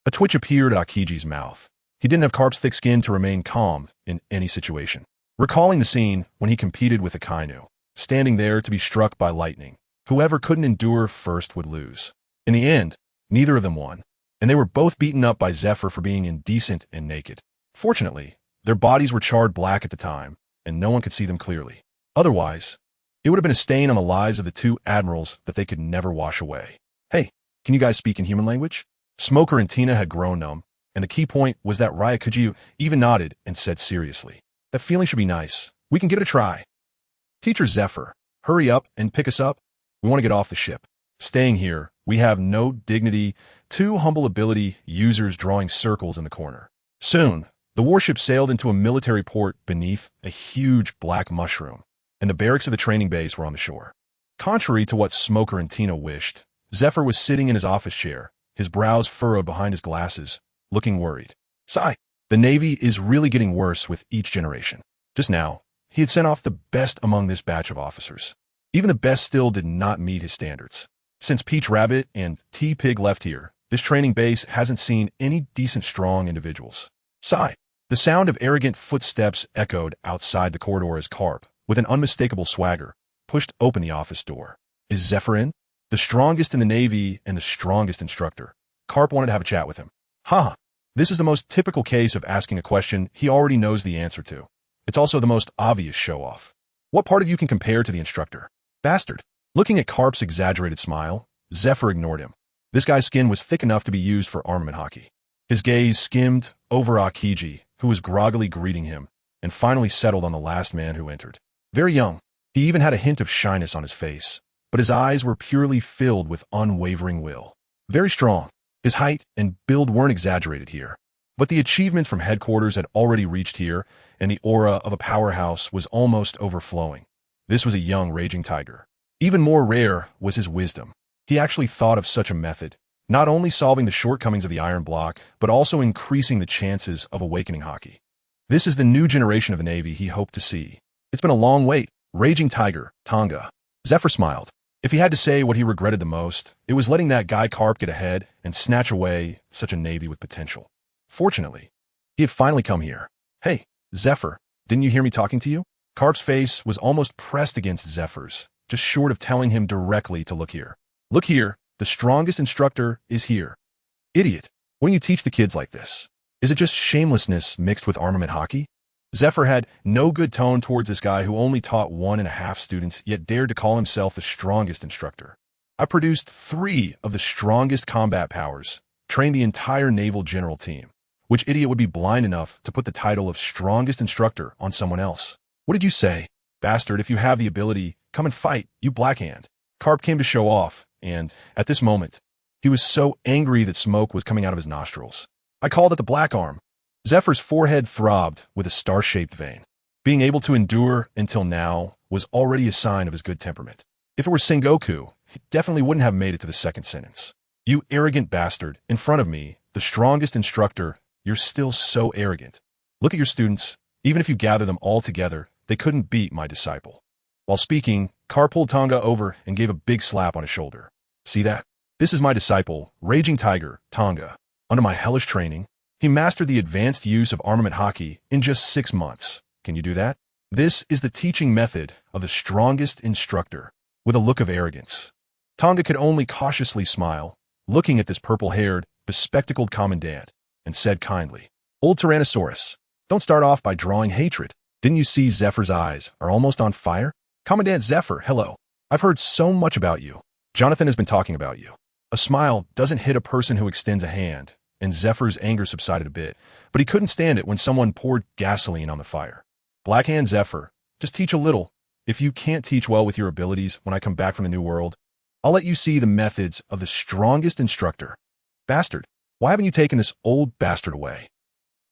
A twitch appeared at Akiji's mouth. He didn't have Carp's thick skin to remain calm in any situation. Recalling the scene when he competed with a Kaido, standing there to be struck by lightning, whoever couldn't endure first would lose. In the end, neither of them won, and they were both beaten up by Zephyr for being indecent and naked. Fortunately, their bodies were charred black at the time, and no one could see them clearly. Otherwise, it would have been a stain on the lives of the two admirals that they could never wash away. Hey, can you guys speak in human language? Smoker and Tina had grown numb, and the key point was that Ryakuji even nodded and said seriously, "That feeling should be nice. We can give it a try." Teacher Zephyr, hurry up and pick us up. We want to get off the ship. Staying here, we have no dignity, two humble ability users drawing circles in the corner. Soon, the warship sailed into a military port beneath a huge black mushroom, and the barracks of the training base were on the shore. Contrary to what Smoker and Tina wished, Zephyr was sitting in his office chair, his brows furrowed behind his glasses, looking worried. Sigh. The Navy is really getting worse with each generation. Just now, he had sent off the best among this batch of officers. Even the best still did not meet his standards. Since Peach Rabbit and T-Pig left here, this training base hasn't seen any decent strong individuals. Sigh. The sound of arrogant footsteps echoed outside the corridor as Carp, with an unmistakable swagger, pushed open the office door. Is Zephyr in? The strongest in the Navy and the strongest instructor. Carp wanted to have a chat with him. Haha. This is the most typical case of asking a question he already knows the answer to. It's also the most obvious show-off. What part of you can compare to the instructor? Bastard. Looking at Carp's exaggerated smile, Zephyr ignored him. This guy's skin was thick enough to be used for armament hockey. His gaze skimmed over Akiji, who was groggily greeting him, and finally settled on the last man who entered. Very young. He even had a hint of shyness on his face, but his eyes were purely filled with unwavering will. Very strong. His height and build weren't exaggerated here, but the achievement from headquarters had already reached here, and the aura of a powerhouse was almost overflowing. This was a young raging tiger. Even more rare was his wisdom. He actually thought of such a method, not only solving the shortcomings of the iron block, but also increasing the chances of awakening hockey. This is the new generation of the Navy he hoped to see. It's been a long wait. Raging tiger, Tang Ge. Zephyr smiled. If he had to say what he regretted the most, it was letting that guy Carp get ahead and snatch away such a Navy with potential. Fortunately, he had finally come here. Hey, Zephyr, didn't you hear me talking to you? Carp's face was almost pressed against Zephyr's, just short of telling him directly to look here. Look here, the strongest instructor is here. Idiot, why don't you teach the kids like this? Is it just shamelessness mixed with armament hockey? Zephyr had no good tone towards this guy who only taught 1.5 students, yet dared to call himself the strongest instructor. I produced 3 of the strongest combat powers, trained the entire naval general team. Which idiot would be blind enough to put the title of strongest instructor on someone else? What did you say? Bastard, if you have the ability, come and fight, you blackhand. Carp came to show off, and, at this moment, he was so angry that smoke was coming out of his nostrils. I called it the black arm. Zephyr's forehead throbbed with a star-shaped vein. Being able to endure until now was already a sign of his good temperament. If it were Sengoku, he definitely wouldn't have made it to the second sentence. You arrogant bastard, in front of me, the strongest instructor, you're still so arrogant. Look at your students. Even if you gather them all together, they couldn't beat my disciple. While speaking, Carp pulled Tang Ge over and gave a big slap on his shoulder. See that? This is my disciple, Raging Tiger, Tang Ge. Under my hellish training, he mastered the advanced use of armament hockey in just 6 months. Can you do that? This is the teaching method of the strongest instructor, with a look of arrogance. Tang Ge could only cautiously smile, looking at this purple-haired, bespectacled commandant, and said kindly, Old Tyrannosaurus, don't start off by drawing hatred. Didn't you see Zephyr's eyes are almost on fire? Commandant Zephyr, hello. I've heard so much about you. Jonathan has been talking about you. A smile doesn't hit a person who extends a hand, and Zephyr's anger subsided a bit, but he couldn't stand it when someone poured gasoline on the fire. Blackhand Zephyr, just teach a little. If you can't teach well with your abilities when I come back from the New World, I'll let you see the methods of the strongest instructor. Bastard, why haven't you taken this old bastard away?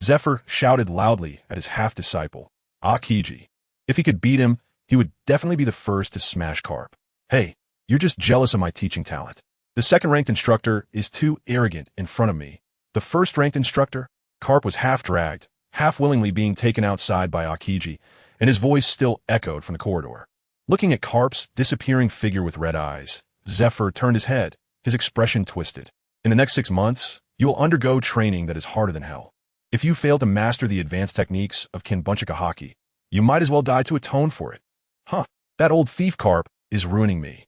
Zephyr shouted loudly at his half-disciple, Akiji. If he could beat him, he would definitely be the first to smash Carp. Hey, you're just jealous of my teaching talent. The second-ranked instructor is too arrogant in front of me. The first-ranked instructor, Carp was half-dragged, half-willingly being taken outside by Akiji, and his voice still echoed from the corridor. Looking at Carp's disappearing figure with red eyes, Zephyr turned his head, his expression twisted. In the next 6 months, you will undergo training that is harder than hell. If you fail to master the advanced techniques of Kinbunchika Haki, you might as well die to atone for it. Huh, that old thief Carp is ruining me.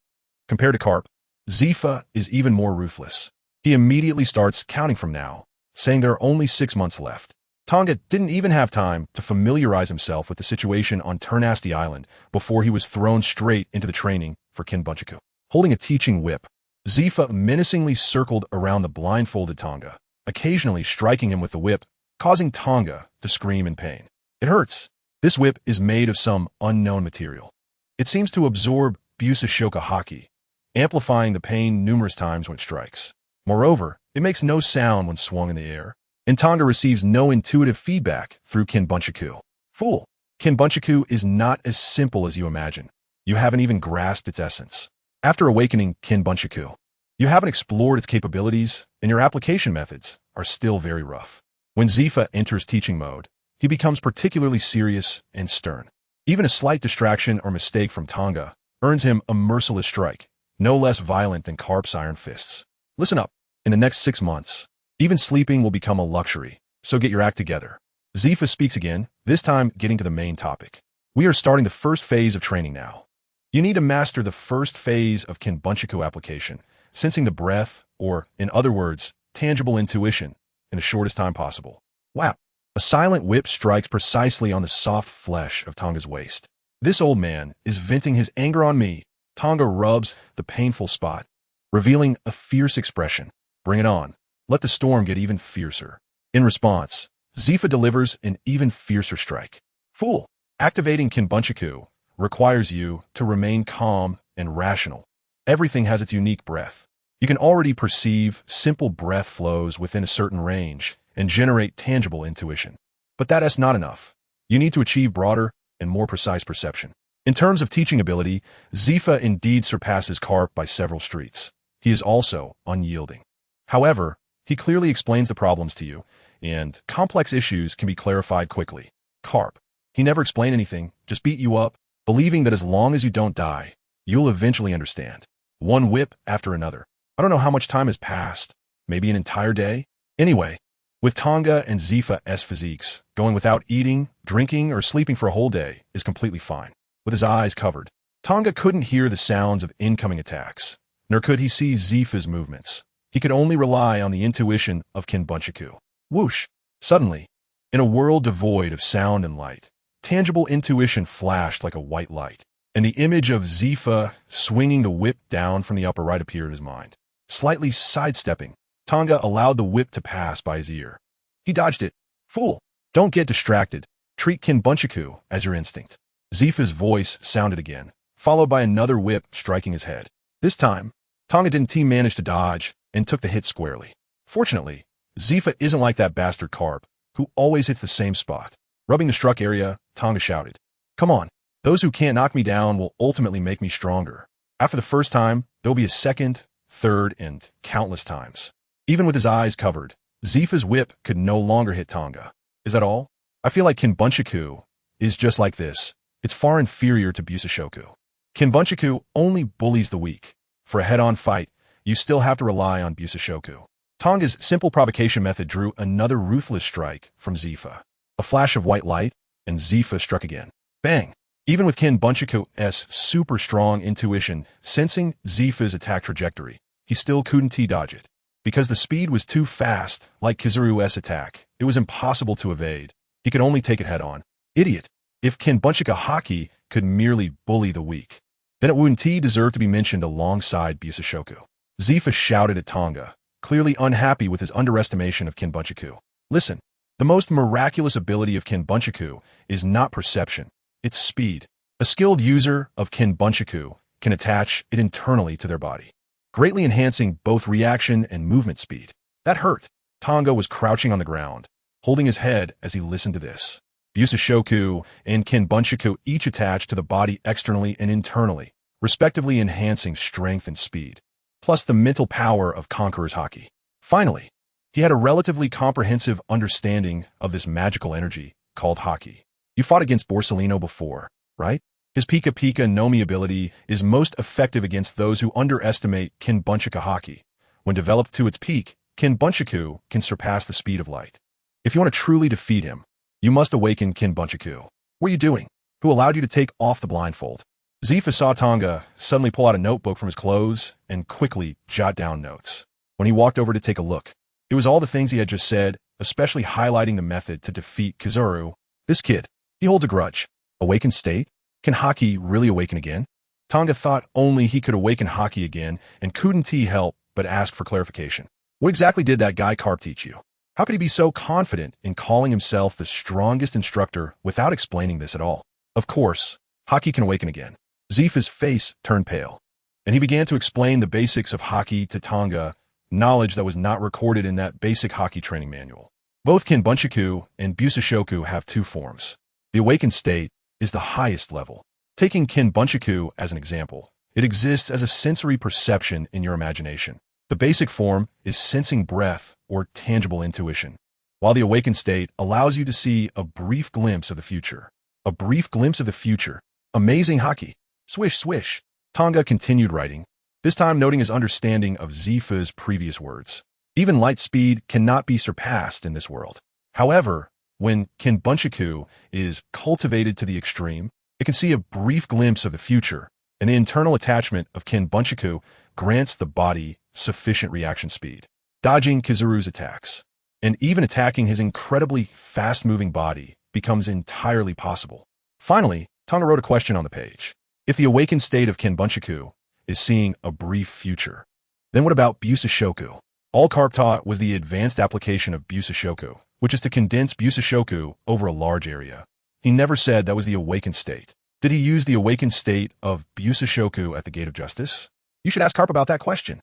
Compared to Carp, Zifa is even more ruthless. He immediately starts counting from now, saying there are only 6 months left. Tang Ge didn't even have time to familiarize himself with the situation on Ternasti Island before he was thrown straight into the training for Kinbunchiku. Holding a teaching whip, Zifa menacingly circled around the blindfolded Tang Ge, occasionally striking him with the whip, causing Tang Ge to scream in pain. It hurts. This whip is made of some unknown material. It seems to absorb Busashoka Haki, amplifying the pain numerous times when it strikes. Moreover, it makes no sound when swung in the air, and Tang Ge receives no intuitive feedback through Kinbunchiku. Fool! Kinbunchiku is not as simple as you imagine. You haven't even grasped its essence. After awakening Kinbunchiku, you haven't explored its capabilities, and your application methods are still very rough. When Zifa enters teaching mode, he becomes particularly serious and stern. Even a slight distraction or mistake from Tang Ge earns him a merciless strike, no less violent than Carp's iron fists. Listen up. In the next 6 months, even sleeping will become a luxury, so get your act together. Zifa speaks again, this time getting to the main topic. We are starting the first phase of training now. You need to master the first phase of Kinbunchiku application, sensing the breath, or, in other words, tangible intuition, in the shortest time possible. Wow! A silent whip strikes precisely on the soft flesh of Tang Ge's waist. This old man is venting his anger on me. Tang Ge rubs the painful spot, revealing a fierce expression. Bring it on. Let the storm get even fiercer. In response, Zifa delivers an even fiercer strike. Fool! Activating Kinbunchiku requires you to remain calm and rational. Everything has its unique breath. You can already perceive simple breath flows within a certain range and generate tangible intuition. But that is not enough. You need to achieve broader and more precise perception. In terms of teaching ability, Zifa indeed surpasses Carp by several streets. He is also unyielding. However, he clearly explains the problems to you, and complex issues can be clarified quickly. Carp, he never explained anything, just beat you up, believing that as long as you don't die, you'll eventually understand. One whip after another. I don't know how much time has passed, maybe an entire day? Anyway, with Tang Ge and Zifa's physiques, going without eating, drinking, or sleeping for a whole day is completely fine. With his eyes covered, Tang Ge couldn't hear the sounds of incoming attacks, nor could he see Zifa's movements. He could only rely on the intuition of Kinbunchiku. Whoosh! Suddenly, in a world devoid of sound and light, tangible intuition flashed like a white light, and the image of Zifa swinging the whip down from the upper right appeared in his mind. Slightly sidestepping, Tang Ge allowed the whip to pass by his ear. He dodged it. Fool! Don't get distracted. Treat Kinbunchiku as your instinct. Zifa's voice sounded again, followed by another whip striking his head. This time, Tang Ge didn't manage to dodge and took the hit squarely. Fortunately, Zifa isn't like that bastard Carp, who always hits the same spot. Rubbing the struck area, Tang Ge shouted, "Come on, those who can't knock me down will ultimately make me stronger. After the first time, there'll be a second, third, and countless times." Even with his eyes covered, Zifa's whip could no longer hit Tang Ge. Is that all? I feel like Kinbunchiku is just like this. It's far inferior to Busashoku. Kinbunchiku only bullies the weak. For a head-on fight, you still have to rely on Busashoku. Tang Ge's simple provocation method drew another ruthless strike from Zifa. A flash of white light, and Zifa struck again. Bang! Even with Kinbunchiku's super strong intuition sensing Zifa's attack trajectory, he still couldn't dodge it. Because the speed was too fast, like Kizaru's attack, it was impossible to evade. He could only take it head-on. Idiot! If Kinbunchika Haki could merely bully the weak, then it wouldn't deserve to be mentioned alongside Busashoku. Zifa shouted at Tang Ge, clearly unhappy with his underestimation of Kinbunchiku. Listen, the most miraculous ability of Kinbunchiku is not perception, it's speed. A skilled user of Kinbunchiku can attach it internally to their body, greatly enhancing both reaction and movement speed. That hurt. Tang Ge was crouching on the ground, holding his head as he listened to this. Busashoku and Kinbunchiku each attach to the body externally and internally, respectively enhancing strength and speed, plus the mental power of Conqueror's Haki. Finally, he had a relatively comprehensive understanding of this magical energy called Haki. You fought against Borsellino before, right? His Pika Pika no Mi ability is most effective against those who underestimate Kin Bunchaku Haki. When developed to its peak, Kin Bunchaku can surpass the speed of light. If you want to truly defeat him, you must awaken Kin Bunchaku. What are you doing? Who allowed you to take off the blindfold? Zifa saw Tang Ge suddenly pull out a notebook from his clothes and quickly jot down notes. When he walked over to take a look, it was all the things he had just said, especially highlighting the method to defeat Kizaru. This kid, he holds a grudge. Awakened state? Can Haki really awaken again? Tang Ge thought only he could awaken Haki again and couldn't he help but ask for clarification. What exactly did that guy Carp teach you? How could he be so confident in calling himself the strongest instructor without explaining this at all? Of course, Haki can awaken again. Zifa's face turned pale, and he began to explain the basics of Haki to Tang Ge, knowledge that was not recorded in that basic Haki training manual. Both Kin Bunchaku and Busashoku have two forms. The awakened state is the highest level. Taking Kin Bunchaku as an example, it exists as a sensory perception in your imagination. The basic form is sensing breath or tangible intuition, while the awakened state allows you to see a brief glimpse of the future. A brief glimpse of the future. Amazing Haki. Swish, swish. Tang Ge continued writing, this time noting his understanding of Zifa's previous words. Even light speed cannot be surpassed in this world. However, when Kin Bunchaku is cultivated to the extreme, it can see a brief glimpse of the future, and the internal attachment of Kin Bunchaku grants the body sufficient reaction speed, dodging Kizaru's attacks, and even attacking his incredibly fast-moving body becomes entirely possible. Finally, Tang Ge wrote a question on the page. If the awakened state of Kin Bunchaku is seeing a brief future, then what about Busashoku? All Carp taught was the advanced application of Busashoku, which is to condense Busashoku over a large area. He never said that was the awakened state. Did he use the awakened state of Busashoku at the Gate of Justice? You should ask Carp about that question.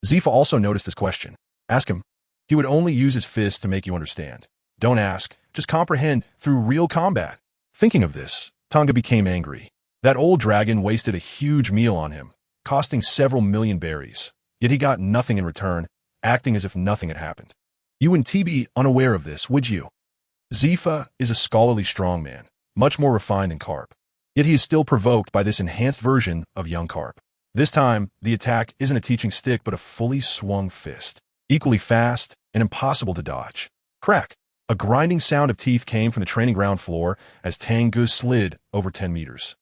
Zifa also noticed this question. Ask him. He would only use his fists to make you understand. Don't ask, just comprehend through real combat. Thinking of this, Tang Ge became angry. That old dragon wasted a huge meal on him, costing several million berries. Yet he got nothing in return, acting as if nothing had happened. You wouldn't be unaware of this, would you? Zifa is a scholarly strongman, much more refined than Carp. Yet he is still provoked by this enhanced version of young Carp. This time, the attack isn't a teaching stick but a fully swung fist, equally fast and impossible to dodge. Crack! A grinding sound of teeth came from the training ground floor as Tang Ge slid over 10 meters.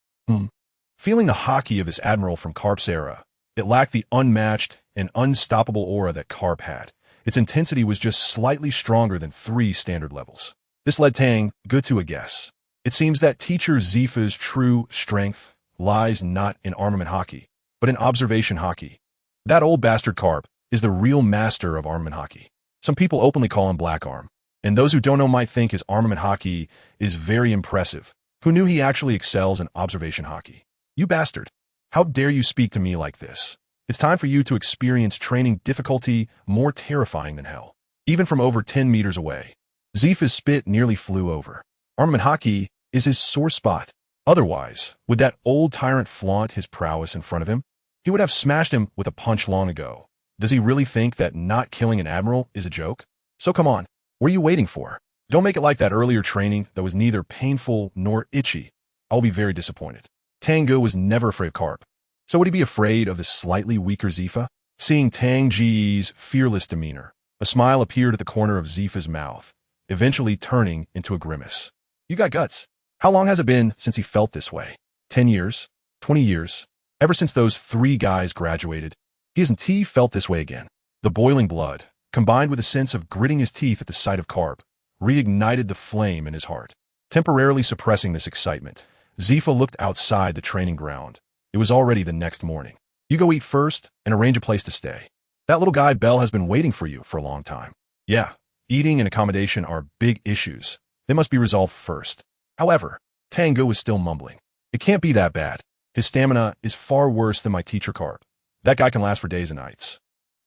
Feeling the Haki of this admiral from Carp's era, it lacked the unmatched and unstoppable aura that Carp had. Its intensity was just slightly stronger than 3 standard levels. This led Tang Ge to a guess. It seems that teacher Zifa's true strength lies not in armament Haki, but in observation Haki. That old bastard Carp is the real master of armament Haki. Some people openly call him Black Arm, and those who don't know might think his armament Haki is very impressive. Who knew he actually excels in observation Haki? You bastard! How dare you speak to me like this? It's time for you to experience training difficulty more terrifying than hell. Even from over 10 meters away, Zifa's spit nearly flew over. Armament Haki is his sore spot. Otherwise, would that old tyrant flaunt his prowess in front of him? He would have smashed him with a punch long ago. Does he really think that not killing an admiral is a joke? So come on, what are you waiting for? Don't make it like that earlier training that was neither painful nor itchy. I'll be very disappointed. Tang Ge was never afraid of Carp. So would he be afraid of the slightly weaker Zifa? Seeing Tang Ge's fearless demeanor, a smile appeared at the corner of Zifa's mouth, eventually turning into a grimace. You got guts. How long has it been since he felt this way? 10 years? 20 years? Ever since those 3 guys graduated, he hasn't felt this way again. The boiling blood, combined with a sense of gritting his teeth at the sight of Carp, reignited the flame in his heart. Temporarily suppressing this excitement, Zifa looked outside the training ground. It was already the next morning. You go eat first and arrange a place to stay. That little guy Bell has been waiting for you for a long time. Yeah, eating and accommodation are big issues. They must be resolved first. However, Tang Ge was still mumbling. It can't be that bad. His stamina is far worse than my teacher Carp. That guy can last for days and nights.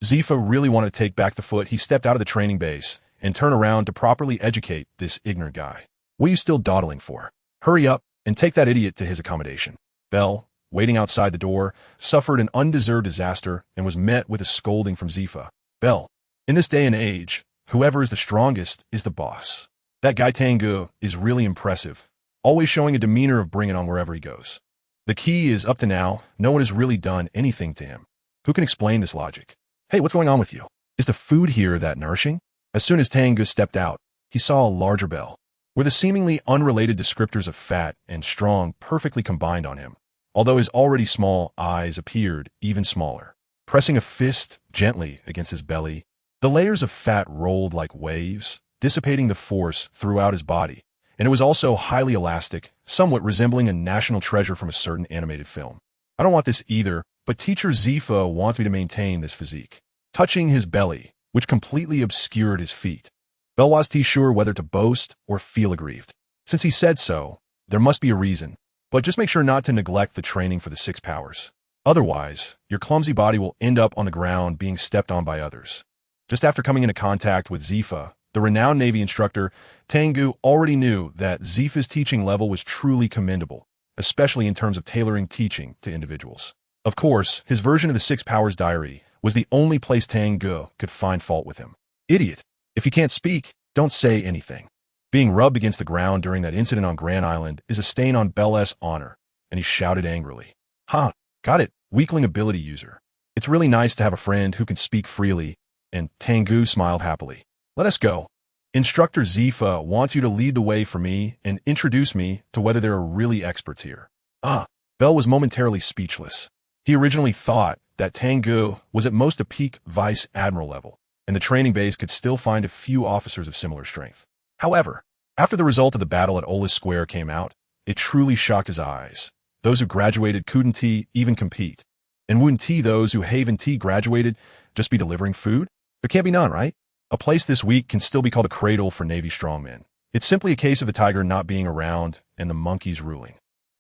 Zifa really wanted to take back the foot. He stepped out of the training base and turned around to properly educate this ignorant guy. What are you still dawdling for? Hurry up and take that idiot to his accommodation. Bell, waiting outside the door, suffered an undeserved disaster and was met with a scolding from Zifa. Bell, in this day and age, whoever is the strongest is the boss. That guy Tang Ge is really impressive, always showing a demeanor of bring it on wherever he goes. The key is up to now, no one has really done anything to him. Who can explain this logic? Hey, what's going on with you? Is the food here that nourishing? As soon as Tang Ge stepped out, he saw a larger bell, where the seemingly unrelated descriptors of fat and strong perfectly combined on him, although his already small eyes appeared even smaller. Pressing a fist gently against his belly, the layers of fat rolled like waves, dissipating the force throughout his body, and it was also highly elastic, somewhat resembling a national treasure from a certain animated film. I don't want this either, but teacher Zifa wants me to maintain this physique. Touching his belly, which completely obscured his feet, Bell wasn't sure whether to boast or feel aggrieved. Since he said so, there must be a reason, but just make sure not to neglect the training for the 6 powers. Otherwise, your clumsy body will end up on the ground being stepped on by others. Just after coming into contact with Zifa, the renowned Navy instructor, Tang Ge already knew that Zifa's teaching level was truly commendable, especially in terms of tailoring teaching to individuals. Of course, his version of the 6 Powers diary was the only place Tang Ge could find fault with him. Idiot! If you can't speak, don't say anything. Being rubbed against the ground during that incident on Grand Island is a stain on Bell's honor, and he shouted angrily. Ha! Got it, weakling ability user. It's really nice to have a friend who can speak freely, and Tang Ge smiled happily. Let us go. Instructor Zifa wants you to lead the way for me and introduce me to whether there are really experts here. Bell was momentarily speechless. He originally thought that Tang Ge was at most a peak vice admiral level, and the training base could still find a few officers of similar strength. However, after the result of the battle at Olis Square came out, it truly shocked his eyes. Those who graduated couldn't even compete. And wouldn't those who Haven T graduated just be delivering food? There can't be none, right? A place this weak can still be called a cradle for Navy strongmen. It's simply a case of the tiger not being around and the monkeys ruling.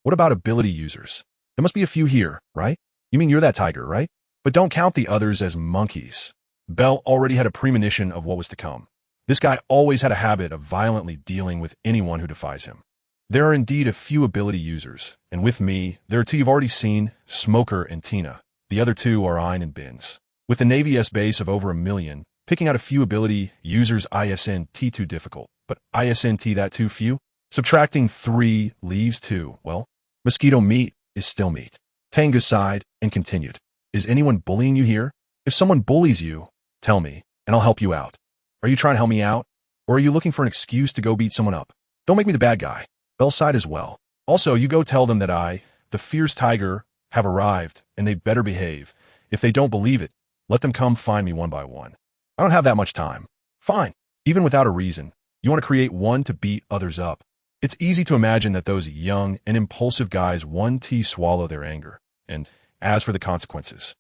What about ability users? There must be a few here, right? You mean you're that tiger, right? But don't count the others as monkeys. Bell already had a premonition of what was to come. This guy always had a habit of violently dealing with anyone who defies him. There are indeed a few ability users, and with me, there are 2 you've already seen, Smoker and Tina. The other 2 are Ein and Bins. With the Navy S base of over 1 million, picking out a few ability users isn't too difficult, but isn't that too few? Subtracting 3 leaves 2, well, mosquito meat is still meat. Tang Ge sighed and continued. Is anyone bullying you here? If someone bullies you, tell me, and I'll help you out. Are you trying to help me out? Or are you looking for an excuse to go beat someone up? Don't make me the bad guy. Bell sighed as well. Also, you go tell them that I, the fierce tiger, have arrived, and they better behave. If they don't believe it, let them come find me one by one. I don't have that much time. Fine. Even without a reason, you want to create one to beat others up. It's easy to imagine that those young and impulsive guys swallow their anger. And as for the consequences,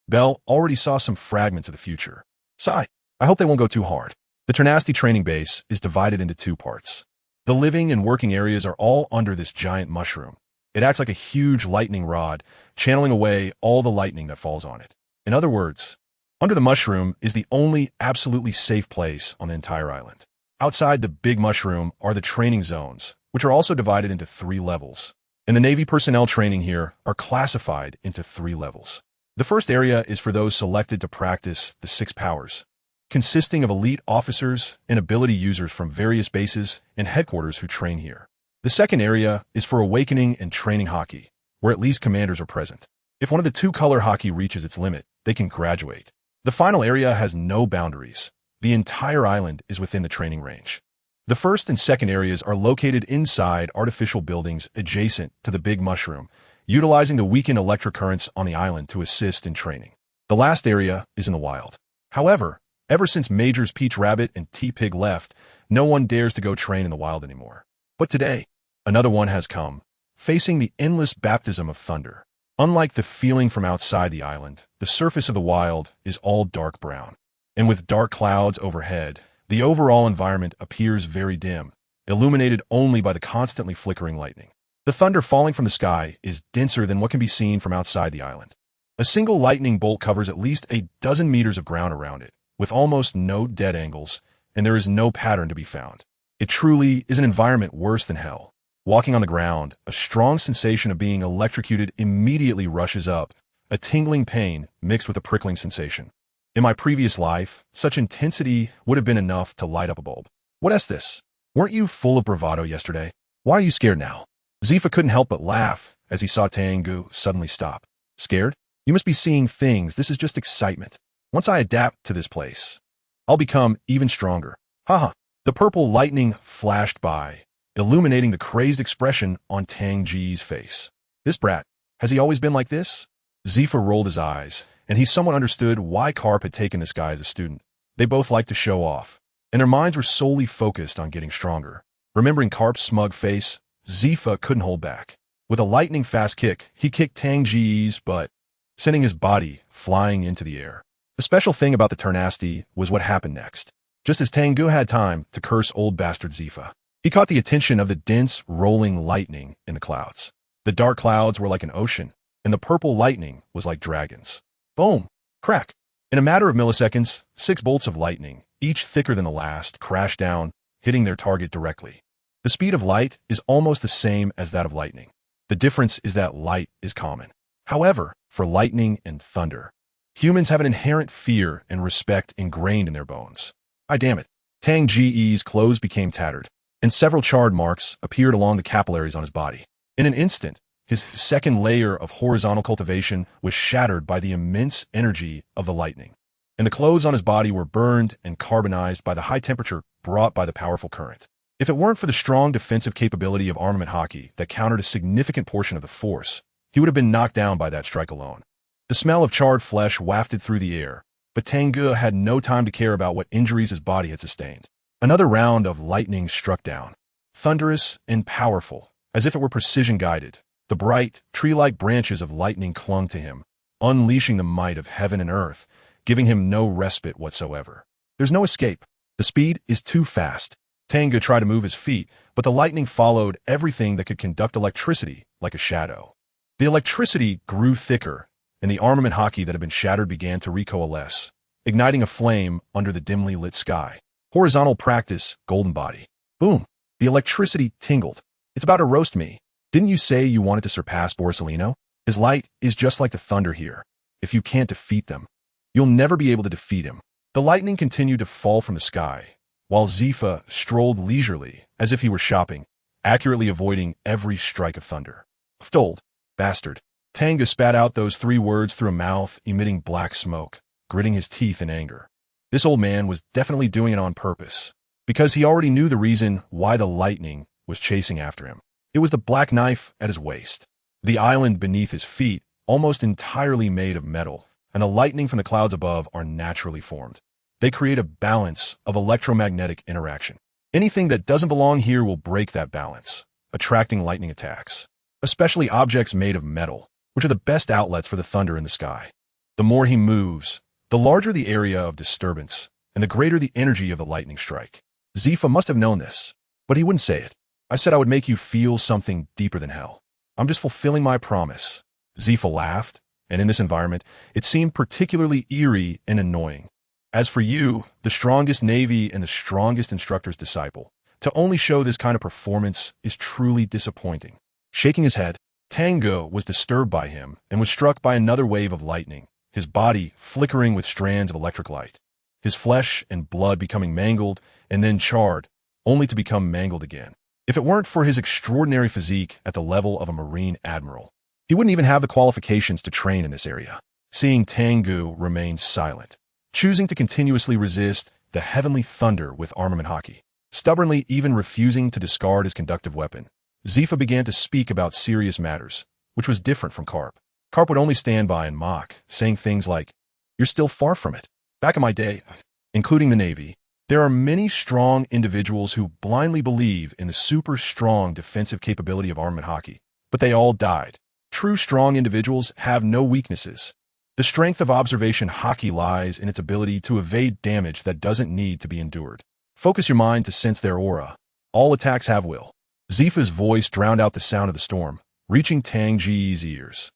Bell already saw some fragments of the future. Sigh. I hope they won't go too hard. The Ternasty training base is divided into 2 parts. The living and working areas are all under this giant mushroom. It acts like a huge lightning rod, channeling away all the lightning that falls on it. In other words, under the mushroom is the only absolutely safe place on the entire island. Outside the big mushroom are the training zones, which are also divided into 3 levels. And the Navy personnel training here are classified into 3 levels. The first area is for those selected to practice the 6 powers, consisting of elite officers and ability users from various bases and headquarters who train here. The second area is for awakening and training hockey, where at least commanders are present. If one of the 2-color hockey reaches its limit, they can graduate. The final area has no boundaries. The entire island is within the training range. The first and second areas are located inside artificial buildings adjacent to the big mushroom, utilizing the weakened electric currents on the island to assist in training. The last area is in the wild. However, ever since Majors Peach Rabbit and T-Pig left, no one dares to go train in the wild anymore. But today, another one has come, facing the endless baptism of thunder. Unlike the feeling from outside the island, the surface of the wild is all dark brown. And with dark clouds overhead, the overall environment appears very dim, illuminated only by the constantly flickering lightning. The thunder falling from the sky is denser than what can be seen from outside the island. A single lightning bolt covers at least a dozen meters of ground around it, with almost no dead angles, and there is no pattern to be found. It truly is an environment worse than hell. Walking on the ground, a strong sensation of being electrocuted immediately rushes up, a tingling pain mixed with a prickling sensation. In my previous life, such intensity would have been enough to light up a bulb. What is this? Weren't you full of bravado yesterday? Why are you scared now? Zifa couldn't help but laugh as he saw Tang Ge suddenly stop. Scared? You must be seeing things. This is just excitement. Once I adapt to this place, I'll become even stronger. Haha. The purple lightning flashed by, illuminating the crazed expression on Tang Ge's face. This brat, has he always been like this? Zifa rolled his eyes, and he somewhat understood why Karp had taken this guy as a student. They both liked to show off, and their minds were solely focused on getting stronger. Remembering Karp's smug face, Zifa couldn't hold back. With a lightning-fast kick, he kicked Tang Ge's butt, sending his body flying into the air. The special thing about the turn nasty was what happened next. Just as Tang Ge had time to curse old bastard Zifa, he caught the attention of the dense, rolling lightning in the clouds. The dark clouds were like an ocean, and the purple lightning was like dragons. Boom! Crack! In a matter of milliseconds, 6 bolts of lightning, each thicker than the last, crashed down, hitting their target directly. The speed of light is almost the same as that of lightning. The difference is that light is common. However, for lightning and thunder, humans have an inherent fear and respect ingrained in their bones. Damn it. Tang Ge's clothes became tattered, and several charred marks appeared along the capillaries on his body. In an instant, his second layer of horizontal cultivation was shattered by the immense energy of the lightning, and the clothes on his body were burned and carbonized by the high temperature brought by the powerful current. If it weren't for the strong defensive capability of armament hockey that countered a significant portion of the force, he would have been knocked down by that strike alone. The smell of charred flesh wafted through the air, but Tang Ge had no time to care about what injuries his body had sustained. Another round of lightning struck down, thunderous and powerful, as if it were precision-guided. The bright, tree-like branches of lightning clung to him, unleashing the might of heaven and earth, giving him no respite whatsoever. There's no escape. The speed is too fast. Tang Ge tried to move his feet, but the lightning followed everything that could conduct electricity like a shadow. The electricity grew thicker, and the armament hockey that had been shattered began to recoalesce, igniting a flame under the dimly lit sky. Horizontal practice, golden body. Boom! The electricity tingled. It's about to roast me. Didn't you say you wanted to surpass Borsalino? His light is just like the thunder here. If you can't defeat them, you'll never be able to defeat him. The lightning continued to fall from the sky, while Zifa strolled leisurely, as if he were shopping, accurately avoiding every strike of thunder. Stoled, bastard. Tang Ge spat out those 3 words through a mouth emitting black smoke, gritting his teeth in anger. This old man was definitely doing it on purpose, because he already knew the reason why the lightning was chasing after him. It was the black knife at his waist, the island beneath his feet, almost entirely made of metal, and the lightning from the clouds above are naturally formed. They create a balance of electromagnetic interaction. Anything that doesn't belong here will break that balance, attracting lightning attacks, especially objects made of metal, which are the best outlets for the thunder in the sky. The more he moves, the larger the area of disturbance, and the greater the energy of the lightning strike. Zifa must have known this, but he wouldn't say it. I said I would make you feel something deeper than hell. I'm just fulfilling my promise. Zifa laughed, and in this environment, it seemed particularly eerie and annoying. As for you, the strongest navy and the strongest instructor's disciple, to only show this kind of performance is truly disappointing. Shaking his head, Tang Ge was disturbed by him and was struck by another wave of lightning, his body flickering with strands of electric light, his flesh and blood becoming mangled and then charred, only to become mangled again. If it weren't for his extraordinary physique at the level of a Marine admiral, he wouldn't even have the qualifications to train in this area. Seeing Tang Ge remain silent, choosing to continuously resist the heavenly thunder with armament hockey, stubbornly even refusing to discard his conductive weapon, Zifa began to speak about serious matters, which was different from Karp. Karp would only stand by and mock, saying things like, "You're still far from it." Back in my day, including the Navy, there are many strong individuals who blindly believe in the super strong defensive capability of armament hockey, but they all died. True strong individuals have no weaknesses. The strength of observation hockey lies in its ability to evade damage that doesn't need to be endured. Focus your mind to sense their aura. All attacks have will. Zifa's voice drowned out the sound of the storm, reaching Tang Ge's ears.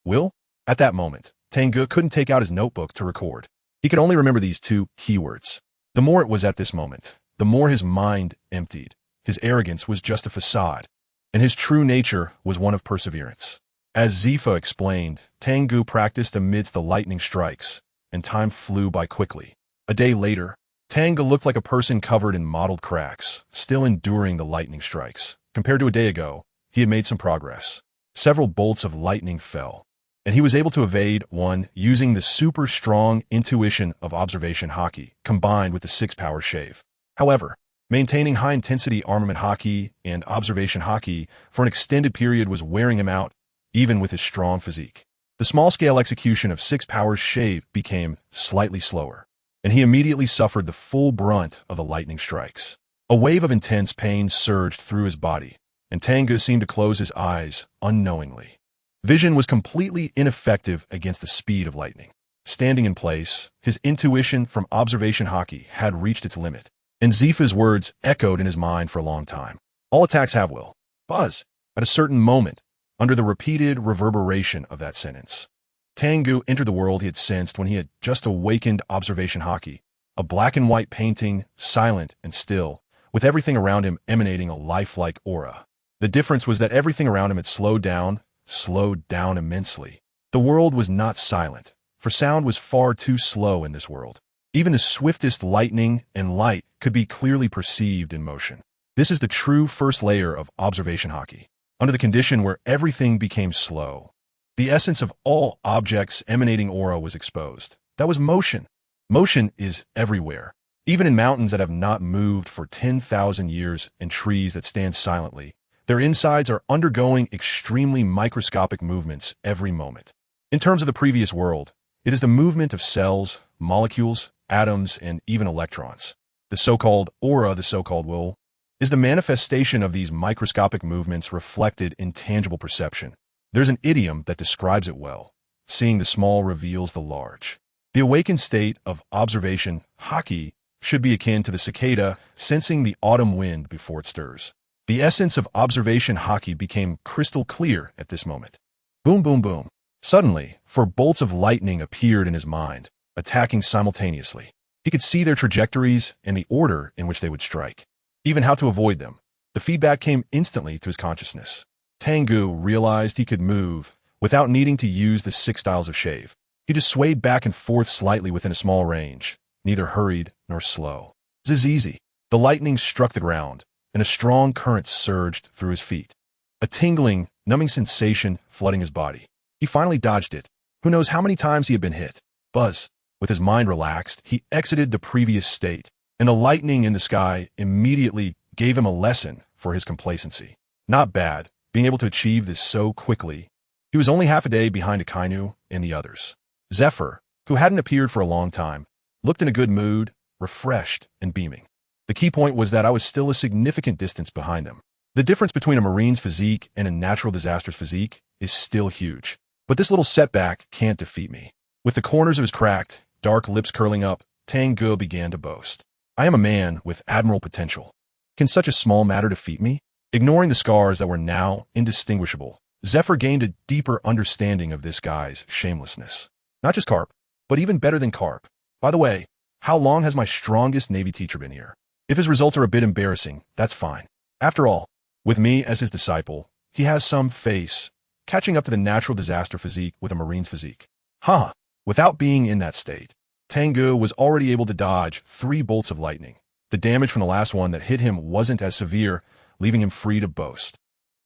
Will? At that moment, Tang Ge couldn't take out his notebook to record. He could only remember these 2 keywords. The more it was at this moment, the more his mind emptied. His arrogance was just a facade, and his true nature was one of perseverance. As Zifa explained, Tang Ge practiced amidst the lightning strikes, and time flew by quickly. A day later, Tang Ge looked like a person covered in mottled cracks, still enduring the lightning strikes. Compared to a day ago, he had made some progress. several bolts of lightning fell, and he was able to evade one using the super strong intuition of observation haki combined with the 6-power shave. However, maintaining high-intensity armament haki and observation haki for an extended period was wearing him out, even with his strong physique. The small-scale execution of 6-power shave became slightly slower, and he immediately suffered the full brunt of the lightning strikes. A wave of intense pain surged through his body, and Tang Ge seemed to close his eyes unknowingly. Vision was completely ineffective against the speed of lightning. Standing in place, his intuition from observation haki had reached its limit, and Zifa's words echoed in his mind for a long time. All attacks have will. Buzz. At a certain moment, under the repeated reverberation of that sentence, Tang Ge entered the world he had sensed when he had just awakened observation haki, a black and white painting, silent and still, with everything around him emanating a lifelike aura. The difference was that everything around him had slowed down immensely. The world was not silent, for sound was far too slow in this world. Even the swiftest lightning and light could be clearly perceived in motion. This is the true first layer of observation haki. Under the condition where everything became slow, the essence of all objects emanating aura was exposed. That was motion. Motion is everywhere. Even in mountains that have not moved for 10,000 years and trees that stand silently, their insides are undergoing extremely microscopic movements every moment. In terms of the previous world, it is the movement of cells, molecules, atoms, and even electrons. The so-called aura, the so-called will, is the manifestation of these microscopic movements reflected in tangible perception. There's an idiom that describes it well. Seeing the small reveals the large. The awakened state of observation haki should be akin to the cicada sensing the autumn wind before it stirs. The essence of observation haki became crystal clear at this moment. Boom, boom, boom. Suddenly, 4 bolts of lightning appeared in his mind, attacking simultaneously. He could see their trajectories and the order in which they would strike, even how to avoid them. The feedback came instantly to his consciousness. Tang Ge realized he could move without needing to use the 6 styles of shave. He just swayed back and forth slightly within a small range, neither hurried nor slow. This is easy. The lightning struck the ground, and a strong current surged through his feet. A tingling, numbing sensation flooding his body. He finally dodged it. Who knows how many times he had been hit. Buzz. With his mind relaxed, he exited the previous state, and the lightning in the sky immediately gave him a lesson for his complacency. Not bad, being able to achieve this so quickly. He was only half a day behind Akainu and the others. Zephyr, who hadn't appeared for a long time, looked in a good mood, refreshed and beaming. The key point was that I was still a significant distance behind them. The difference between a marine's physique and a natural disaster's physique is still huge. But this little setback can't defeat me. With the corners of his cracked, dark lips curling up, Tang Ge began to boast. I am a man with admirable potential. Can such a small matter defeat me? Ignoring the scars that were now indistinguishable, Zephyr gained a deeper understanding of this guy's shamelessness. Not just Carp, but even better than Carp. By the way, how long has my strongest Navy teacher been here? If his results are a bit embarrassing, that's fine. After all, with me as his disciple, he has some face, catching up to the natural disaster physique with a marine's physique. Haha, without being in that state, Tang Ge was already able to dodge 3 bolts of lightning. The damage from the last one that hit him wasn't as severe, leaving him free to boast.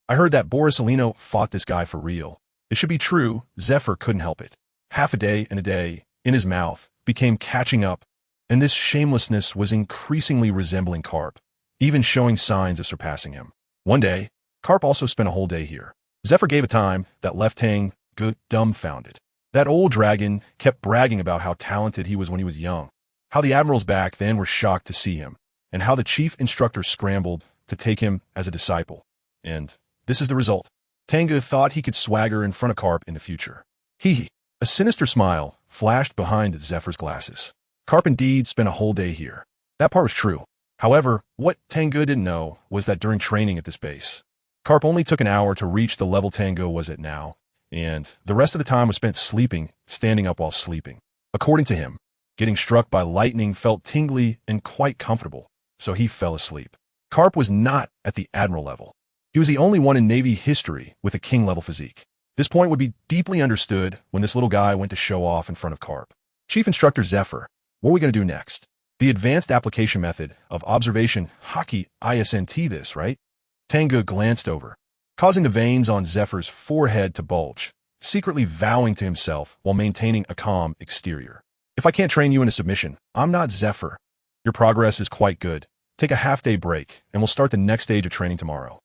I heard that Borisolino fought this guy for real. It should be true, Zephyr couldn't help it. Half a day and a day, in his mouth, became catching up, and this shamelessness was increasingly resembling Carp, even showing signs of surpassing him. One day, Carp also spent a whole day here. Zephyr gave a time that left Tang Ge dumbfounded. That old dragon kept bragging about how talented he was when he was young, how the admirals back then were shocked to see him, and how the chief instructor scrambled to take him as a disciple. And this is the result. Tang Ge thought he could swagger in front of Carp in the future. A sinister smile flashed behind Zephyr's glasses. Carp indeed spent a whole day here. That part was true. However, what Tang Ge didn't know was that during training at this base, Carp only took an hour to reach the level Tang Ge was at now, and the rest of the time was spent sleeping, standing up while sleeping. According to him, getting struck by lightning felt tingly and quite comfortable, so he fell asleep. Carp was not at the admiral level. He was the only one in Navy history with a king-level physique. This point would be deeply understood when this little guy went to show off in front of Carp. Chief Instructor Zephyr, what are we going to do next? The advanced application method of observation haki ISNT this, right? Tang Ge glanced over. causing the veins on Zephyr's forehead to bulge, secretly vowing to himself while maintaining a calm exterior. If I can't train you into submission, I'm not Zephyr. Your progress is quite good. Take a half-day break, and we'll start the next stage of training tomorrow.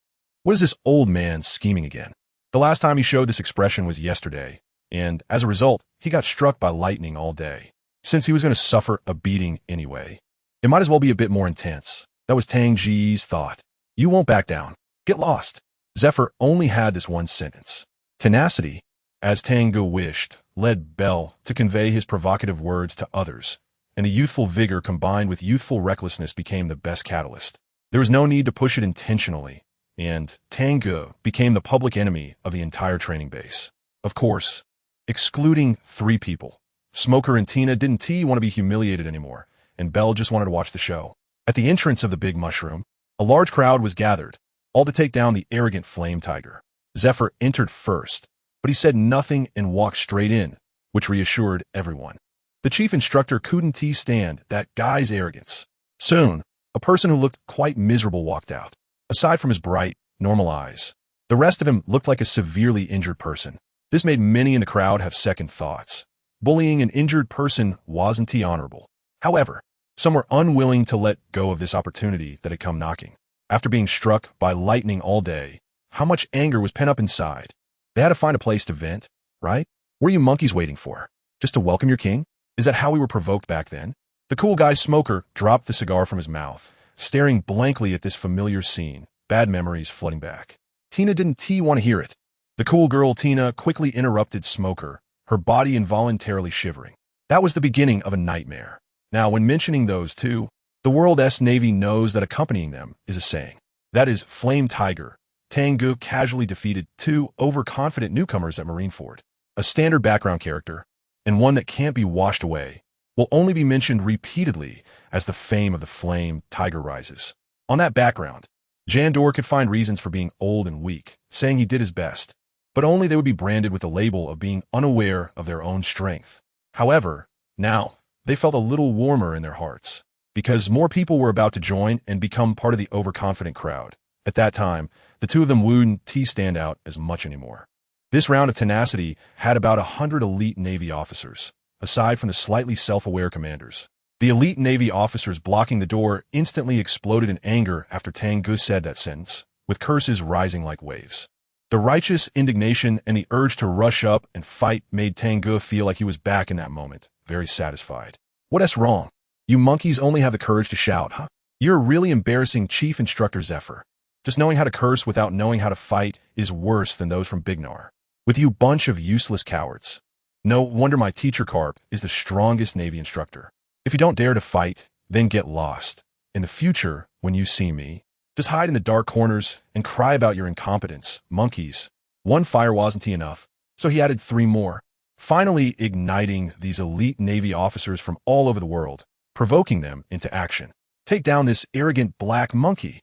What is this old man scheming again? The last time he showed this expression was yesterday, and as a result, he got struck by lightning all day. Since he was going to suffer a beating anyway, it might as well be a bit more intense. That was Tang Ge's thought. You won't back down. Get lost. Zephyr only had this one sentence. Tenacity, as Tang Ge wished, led Bell to convey his provocative words to others, and the youthful vigor combined with youthful recklessness became the best catalyst. There was no need to push it intentionally, and Tang Ge became the public enemy of the entire training base. Of course, excluding 3 people. Smoker and Tina didn't want to be humiliated anymore, and Bell just wanted to watch the show. At the entrance of the big mushroom, a large crowd was gathered, all to take down the arrogant flame tiger. Zephyr entered first, but he said nothing and walked straight in, which reassured everyone. The chief instructor couldn't stand that guy's arrogance. Soon, a person who looked quite miserable walked out. Aside from his bright, normal eyes, the rest of him looked like a severely injured person. This made many in the crowd have second thoughts. Bullying an injured person wasn't honorable. However, some were unwilling to let go of this opportunity that had come knocking. After being struck by lightning all day, how much anger was pent up inside? They had to find a place to vent, right? What are you monkeys waiting for? Just to welcome your king? Is that how we were provoked back then? The cool guy Smoker dropped the cigar from his mouth, staring blankly at this familiar scene, bad memories flooding back. Tina didn't want to hear it. The cool girl Tina quickly interrupted Smoker, her body involuntarily shivering. That was the beginning of a nightmare. Now, when mentioning those two, the World's Navy knows that accompanying them is a saying. That is Flame Tiger. Tang Ge casually defeated 2 overconfident newcomers at Marineford. A standard background character, and one that can't be washed away, will only be mentioned repeatedly as the fame of the Flame Tiger rises. On that background, Jandor could find reasons for being old and weak, saying he did his best, but only they would be branded with the label of being unaware of their own strength. However, now, they felt a little warmer in their hearts, because more people were about to join and become part of the overconfident crowd. At that time, the 2 of them wouldn't stand out as much anymore. This round of tenacity had about 100 elite Navy officers, aside from the slightly self-aware commanders. The elite Navy officers blocking the door instantly exploded in anger after Tang Ge said that sentence, with curses rising like waves. The righteous indignation and the urge to rush up and fight made Tang Ge feel like he was back in that moment, very satisfied. What's wrong? You monkeys only have the courage to shout, huh? You're a really embarrassing Chief Instructor Zephyr. Just knowing how to curse without knowing how to fight is worse than those from Bignar. With you bunch of useless cowards. No wonder my teacher Carp is the strongest Navy instructor. If you don't dare to fight, then get lost. In the future, when you see me, just hide in the dark corners and cry about your incompetence, monkeys. 1 fire wasn't enough, so he added 3 more, finally igniting these elite Navy officers from all over the world, provoking them into action. Take down this arrogant black monkey.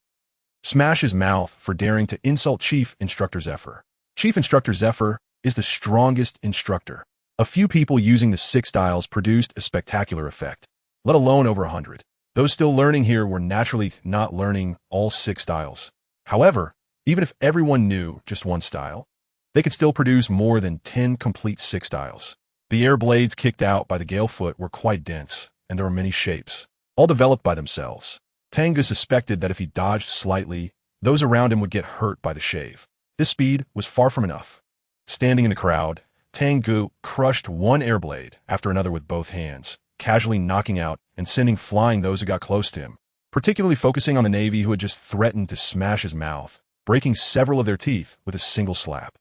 Smash his mouth for daring to insult Chief Instructor Zephyr. Chief Instructor Zephyr is the strongest instructor. A few people using the 6 styles produced a spectacular effect, let alone over 100. Those still learning here were naturally not learning all 6 styles. However, even if everyone knew just 1 style, they could still produce more than 10 complete 6 styles. The air blades kicked out by the Galefoot were quite dense, and there were many shapes, all developed by themselves. Tang Ge suspected that if he dodged slightly, those around him would get hurt by the shave. This speed was far from enough. Standing in the crowd, Tang Ge crushed 1 airblade after another with both hands, casually knocking out and sending flying those who got close to him, particularly focusing on the Navy who had just threatened to smash his mouth, breaking several of their teeth with a single slap.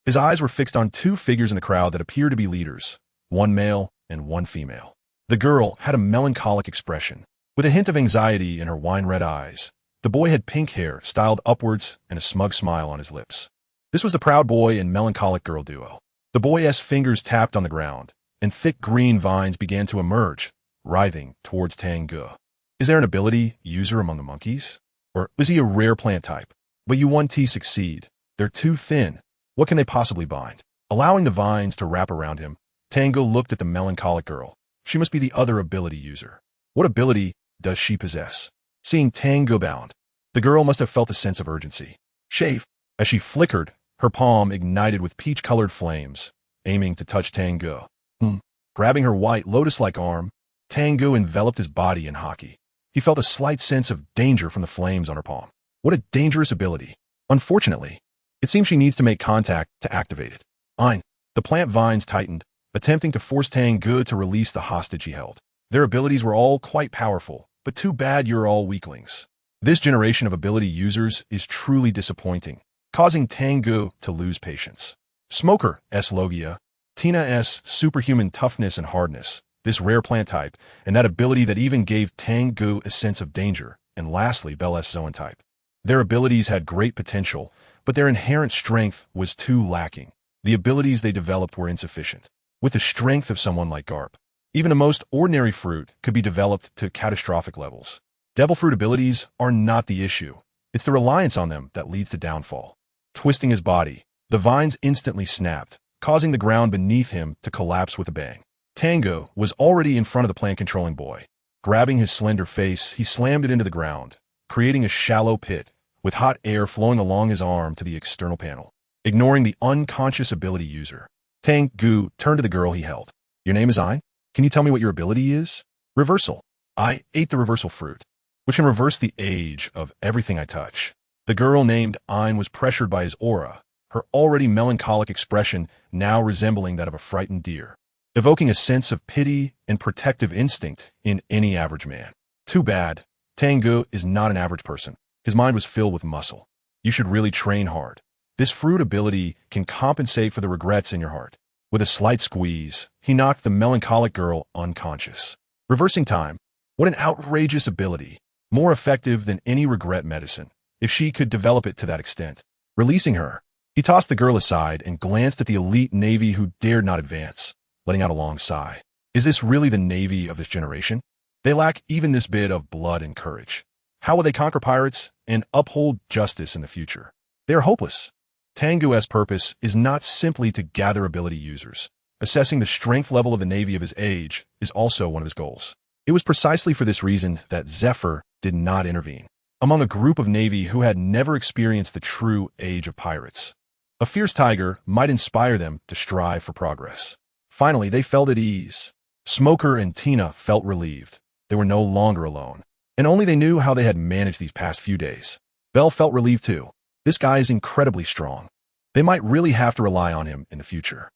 His eyes were fixed on 2 figures in the crowd that appeared to be leaders, 1 male and 1 female. The girl had a melancholic expression, with a hint of anxiety in her wine-red eyes. The boy had pink hair styled upwards and a smug smile on his lips. This was the proud boy and melancholic girl duo. The boy's fingers tapped on the ground, and thick green vines began to emerge, writhing towards Tang Ge. Is there an ability user among the monkeys? Or is he a rare plant type? But you want to succeed. They're too thin. What can they possibly bind? Allowing the vines to wrap around him, Tang Ge looked at the melancholic girl. She must be the other ability user. What ability does she possess? Seeing Tang Ge bound, the girl must have felt a sense of urgency. Shave. As she flickered, her palm ignited with peach-colored flames, aiming to touch Tang Ge. Grabbing her white lotus-like arm, Tang Ge enveloped his body in haki. He felt a slight sense of danger from the flames on her palm. What a dangerous ability. Unfortunately, it seems she needs to make contact to activate it. The plant vines tightened, attempting to force Tang Ge to release the hostage he held. Their abilities were all quite powerful, but too bad you're all weaklings. This generation of ability users is truly disappointing, causing Tang Ge to lose patience. Smoker's Logia, Tina's superhuman toughness and hardness, this rare plant type, and that ability that even gave Tang Ge a sense of danger, and lastly Belle's Zoan type. Their abilities had great potential, but their inherent strength was too lacking. The abilities they developed were insufficient. With the strength of someone like Garp, even a most ordinary fruit could be developed to catastrophic levels. Devil fruit abilities are not the issue. It's the reliance on them that leads to downfall. Twisting his body, the vines instantly snapped, causing the ground beneath him to collapse with a bang. Tang Ge was already in front of the plant-controlling boy. Grabbing his slender face, he slammed it into the ground, creating a shallow pit, with hot air flowing along his arm to the external panel. Ignoring the unconscious ability user, Tang Ge turned to the girl he held. Your name is Ein? Can you tell me what your ability is? Reversal. I ate the reversal fruit, which can reverse the age of everything I touch. The girl named Ein was pressured by his aura, her already melancholic expression now resembling that of a frightened deer, evoking a sense of pity and protective instinct in any average man. Too bad. Tang Ge is not an average person. His mind was filled with muscle. You should really train hard. This fruit ability can compensate for the regrets in your heart. With a slight squeeze, he knocked the melancholic girl unconscious. Reversing time. What an outrageous ability. More effective than any regret medicine, if she could develop it to that extent. Releasing her, he tossed the girl aside and glanced at the elite navy who dared not advance, letting out a long sigh. Is this really the navy of this generation? They lack even this bit of blood and courage. How will they conquer pirates and uphold justice in the future? They are hopeless. Tang Ge's purpose is not simply to gather ability users. Assessing the strength level of the navy of his age is also one of his goals. It was precisely for this reason that Zephyr did not intervene. Among a group of navy who had never experienced the true age of pirates, a fierce tiger might inspire them to strive for progress. Finally, they felt at ease. Smoker and Tina felt relieved. They were no longer alone, and only they knew how they had managed these past few days. Belle felt relieved too. This guy is incredibly strong. They might really have to rely on him in the future.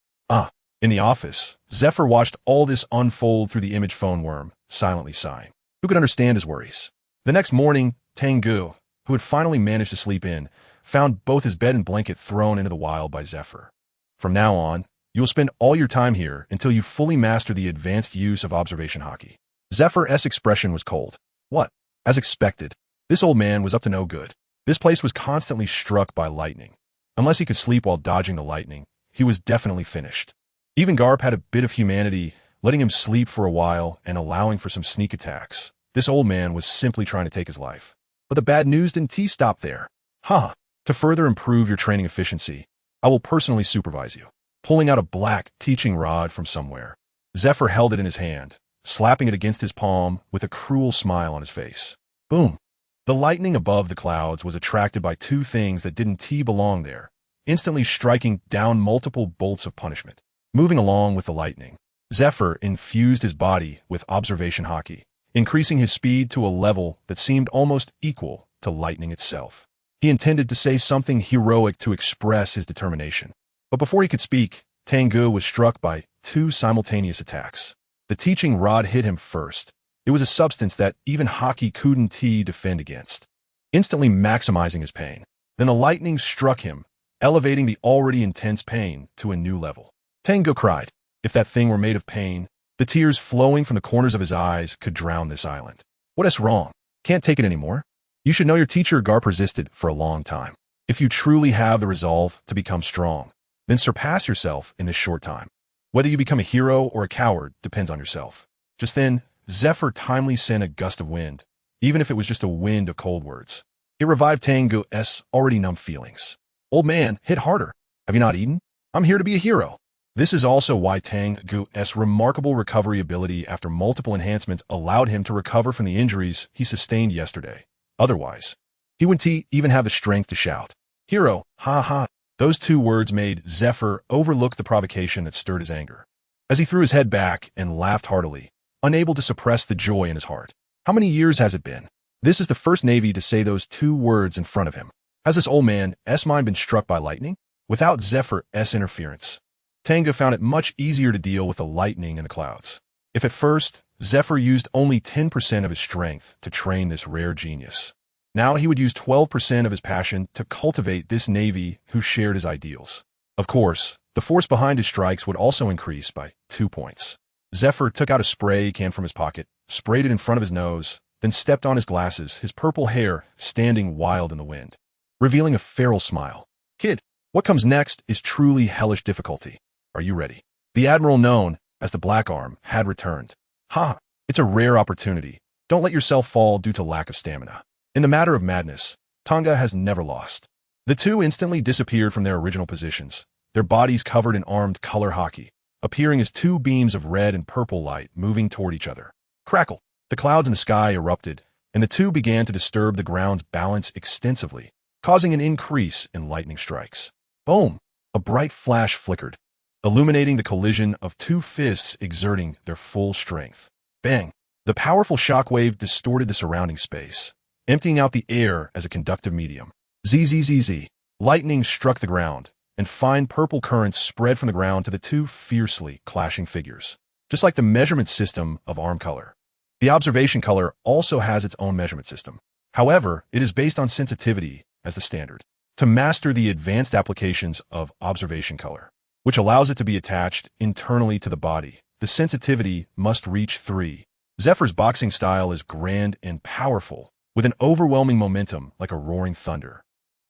In the office, Zephyr watched all this unfold through the image phone worm, silently sighing. Who could understand his worries? The next morning, Tang Ge, who had finally managed to sleep in, found both his bed and blanket thrown into the wild by Zephyr. From now on, you will spend all your time here until you fully master the advanced use of observation haki. Zephyr's expression was cold. What? As expected, this old man was up to no good. This place was constantly struck by lightning. Unless he could sleep while dodging the lightning, he was definitely finished. Even Garp had a bit of humanity, letting him sleep for a while and allowing for some sneak attacks. This old man was simply trying to take his life. But the bad news didn't stop there. To further improve your training efficiency, I will personally supervise you. Pulling out a black teaching rod from somewhere, Zephyr held it in his hand, slapping it against his palm with a cruel smile on his face. Boom! The lightning above the clouds was attracted by two things that didn't belong there, instantly striking down multiple bolts of punishment. Moving along with the lightning, Zephyr infused his body with observation haki, increasing his speed to a level that seemed almost equal to lightning itself. He intended to say something heroic to express his determination. But before he could speak, Tang Ge was struck by two simultaneous attacks. The teaching rod hit him first. It was a substance that even haki couldn't defend against, instantly maximizing his pain. Then the lightning struck him, elevating the already intense pain to a new level. Tang Ge cried. If that thing were made of pain, the tears flowing from the corners of his eyes could drown this island. What is wrong? Can't take it anymore? You should know your teacher Garp resisted for a long time. If you truly have the resolve to become strong, then surpass yourself in this short time. Whether you become a hero or a coward depends on yourself. Just then, Zephyr timely sent a gust of wind, even if it was just a wind of cold words. It revived Tang Ge's already numb feelings. Old man, hit harder. Have you not eaten? I'm here to be a hero. This is also why Tang Ge's remarkable recovery ability after multiple enhancements allowed him to recover from the injuries he sustained yesterday. Otherwise, he wouldn't even have the strength to shout. Hero, ha ha. Those two words made Zephyr overlook the provocation that stirred his anger. As he threw his head back and laughed heartily, unable to suppress the joy in his heart. How many years has it been? This is the first Navy to say those two words in front of him. Has this old man's mind been struck by lightning? Without Zephyr's interference, Tang Ge found it much easier to deal with the lightning and the clouds. If at first, Zephyr used only 10% of his strength to train this rare genius, now he would use 12% of his passion to cultivate this Navy who shared his ideals. Of course, the force behind his strikes would also increase by 2 points. Zephyr took out a spray can from his pocket, sprayed it in front of his nose, then stepped on his glasses, his purple hair standing wild in the wind, revealing a feral smile. Kid, what comes next is truly hellish difficulty. Are you ready? The admiral known as the Black Arm had returned. Ha! It's a rare opportunity. Don't let yourself fall due to lack of stamina. In the matter of madness, Tang Ge has never lost. The two instantly disappeared from their original positions, their bodies covered in armed color hockey, appearing as two beams of red and purple light moving toward each other. Crackle! The clouds in the sky erupted, and the two began to disturb the ground's balance extensively, causing an increase in lightning strikes. Boom! A bright flash flickered, illuminating the collision of two fists exerting their full strength. Bang! The powerful shockwave distorted the surrounding space, emptying out the air as a conductive medium. Zzz. Lightning struck the ground, and fine purple currents spread from the ground to the two fiercely clashing figures. Just like the measurement system of arm color, the observation color also has its own measurement system. However, it is based on sensitivity as the standard. To master the advanced applications of observation color, which allows it to be attached internally to the body, the sensitivity must reach 3. Zephyr's boxing style is grand and powerful, with an overwhelming momentum like a roaring thunder.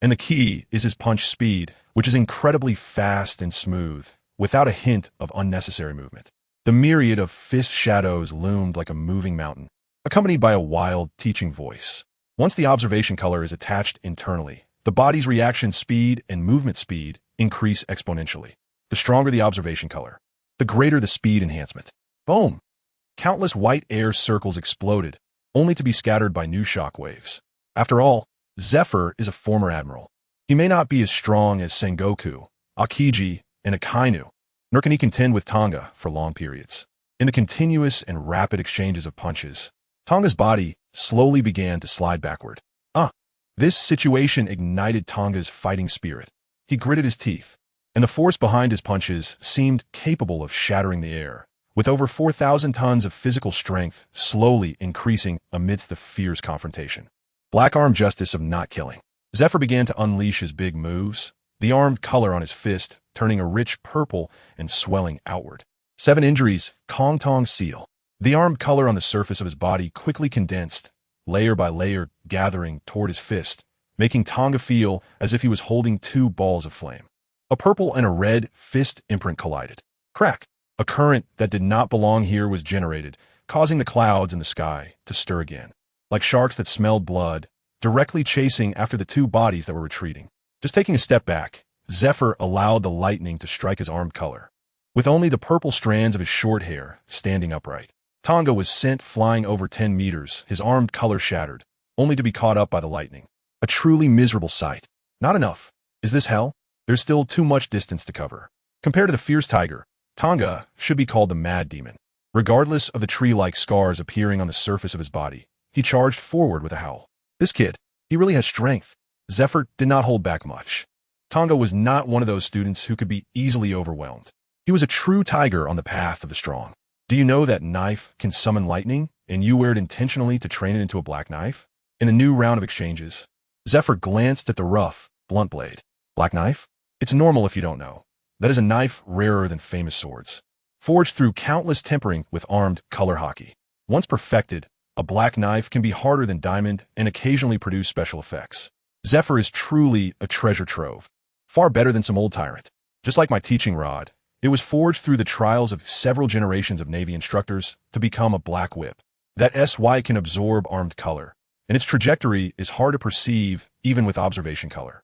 And the key is his punch speed, which is incredibly fast and smooth, without a hint of unnecessary movement. The myriad of fist shadows loomed like a moving mountain, accompanied by a wild, teaching voice. Once the observation color is attached internally, the body's reaction speed and movement speed increase exponentially. The stronger the observation color, the greater the speed enhancement. Boom! Countless white air circles exploded, only to be scattered by new shock waves. After all, Zephyr is a former admiral. He may not be as strong as Sengoku, Aokiji, and Akainu, nor can he contend with Tang Ge for long periods. In the continuous and rapid exchanges of punches, Tang Ge's body slowly began to slide backward. This situation ignited Tang Ge's fighting spirit. He gritted his teeth, and the force behind his punches seemed capable of shattering the air, with over 4,000 tons of physical strength slowly increasing amidst the fierce confrontation. Black Arm justice of not killing. Zephyr began to unleash his big moves, the armed color on his fist turning a rich purple and swelling outward. 7 injuries, Kong Tong seal. The armed color on the surface of his body quickly condensed, layer by layer gathering toward his fist, making Tang Ge feel as if he was holding 2 balls of flame. A purple and a red fist imprint collided. Crack! A current that did not belong here was generated, causing the clouds in the sky to stir again, like sharks that smelled blood, directly chasing after the 2 bodies that were retreating. Just taking a step back, Zephyr allowed the lightning to strike his armed color, with only the purple strands of his short hair standing upright. Tang Ge was sent flying over 10 meters, his armed color shattered, only to be caught up by the lightning. A truly miserable sight. Not enough. Is this hell? There's still too much distance to cover. Compared to the fierce tiger, Tang Ge should be called the mad demon. Regardless of the tree-like scars appearing on the surface of his body, he charged forward with a howl. This kid, he really has strength. Zephyr did not hold back much. Tang Ge was not one of those students who could be easily overwhelmed. He was a true tiger on the path of the strong. Do you know that knife can summon lightning, and you wear it intentionally to train it into a black knife? In a new round of exchanges, Zephyr glanced at the rough, blunt blade. Black knife? It's normal if you don't know. That is a knife rarer than famous swords, forged through countless tempering with armed color hockey. Once perfected, a black knife can be harder than diamond and occasionally produce special effects. Zephyr is truly a treasure trove, far better than some old tyrant. Just like my teaching rod, it was forged through the trials of several generations of Navy instructors to become a black whip. That SY can absorb armed color, and its trajectory is hard to perceive even with observation color.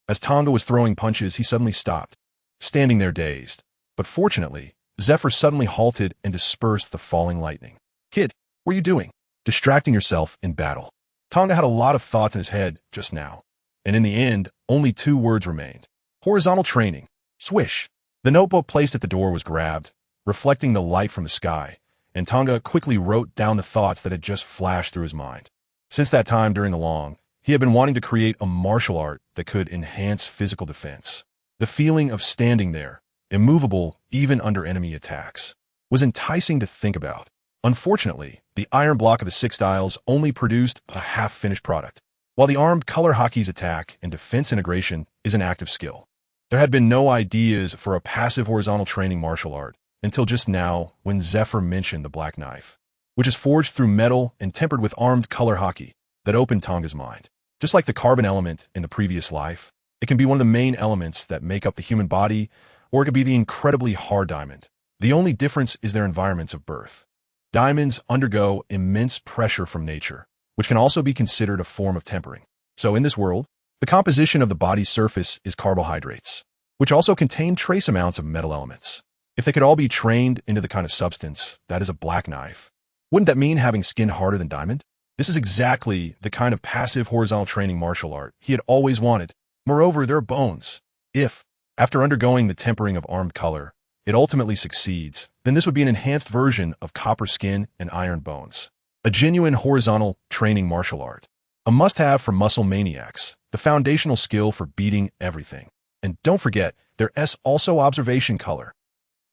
As Tang Ge was throwing punches, he suddenly stopped, standing there dazed. But fortunately, Zephyr suddenly halted and dispersed the falling lightning. Kid, what are you doing? Distracting yourself in battle. Tang Ge had a lot of thoughts in his head just now. and in the end, only 2 words remained. Horizontal training. Swish. The notebook placed at the door was grabbed, reflecting the light from the sky, and Tang Ge quickly wrote down the thoughts that had just flashed through his mind. Since that time during the long, he had been wanting to create a martial art that could enhance physical defense. The feeling of standing there, immovable even under enemy attacks, was enticing to think about. Unfortunately, the iron block of the 6 styles only produced a half-finished product. While the armed color hockey's attack and defense integration is an active skill, there had been no ideas for a passive horizontal training martial art until just now when Zephyr mentioned the black knife, which is forged through metal and tempered with armed color hockey, that opened Tanga's mind. Just like the carbon element in the previous life, it can be one of the main elements that make up the human body, or it could be the incredibly hard diamond. The only difference is their environments of birth. Diamonds undergo immense pressure from nature, which can also be considered a form of tempering. So in this world, the composition of the body's surface is carbohydrates, which also contain trace amounts of metal elements. If they could all be trained into the kind of substance that is a black knife, wouldn't that mean having skin harder than diamond? This is exactly the kind of passive horizontal training martial art he had always wanted. Moreover, there are bones. If, after undergoing the tempering of armed color, it ultimately succeeds, then this would be an enhanced version of copper skin and iron bones. A genuine horizontal training martial art. A must-have for muscle maniacs, the foundational skill for beating everything. And don't forget, there's also observation color.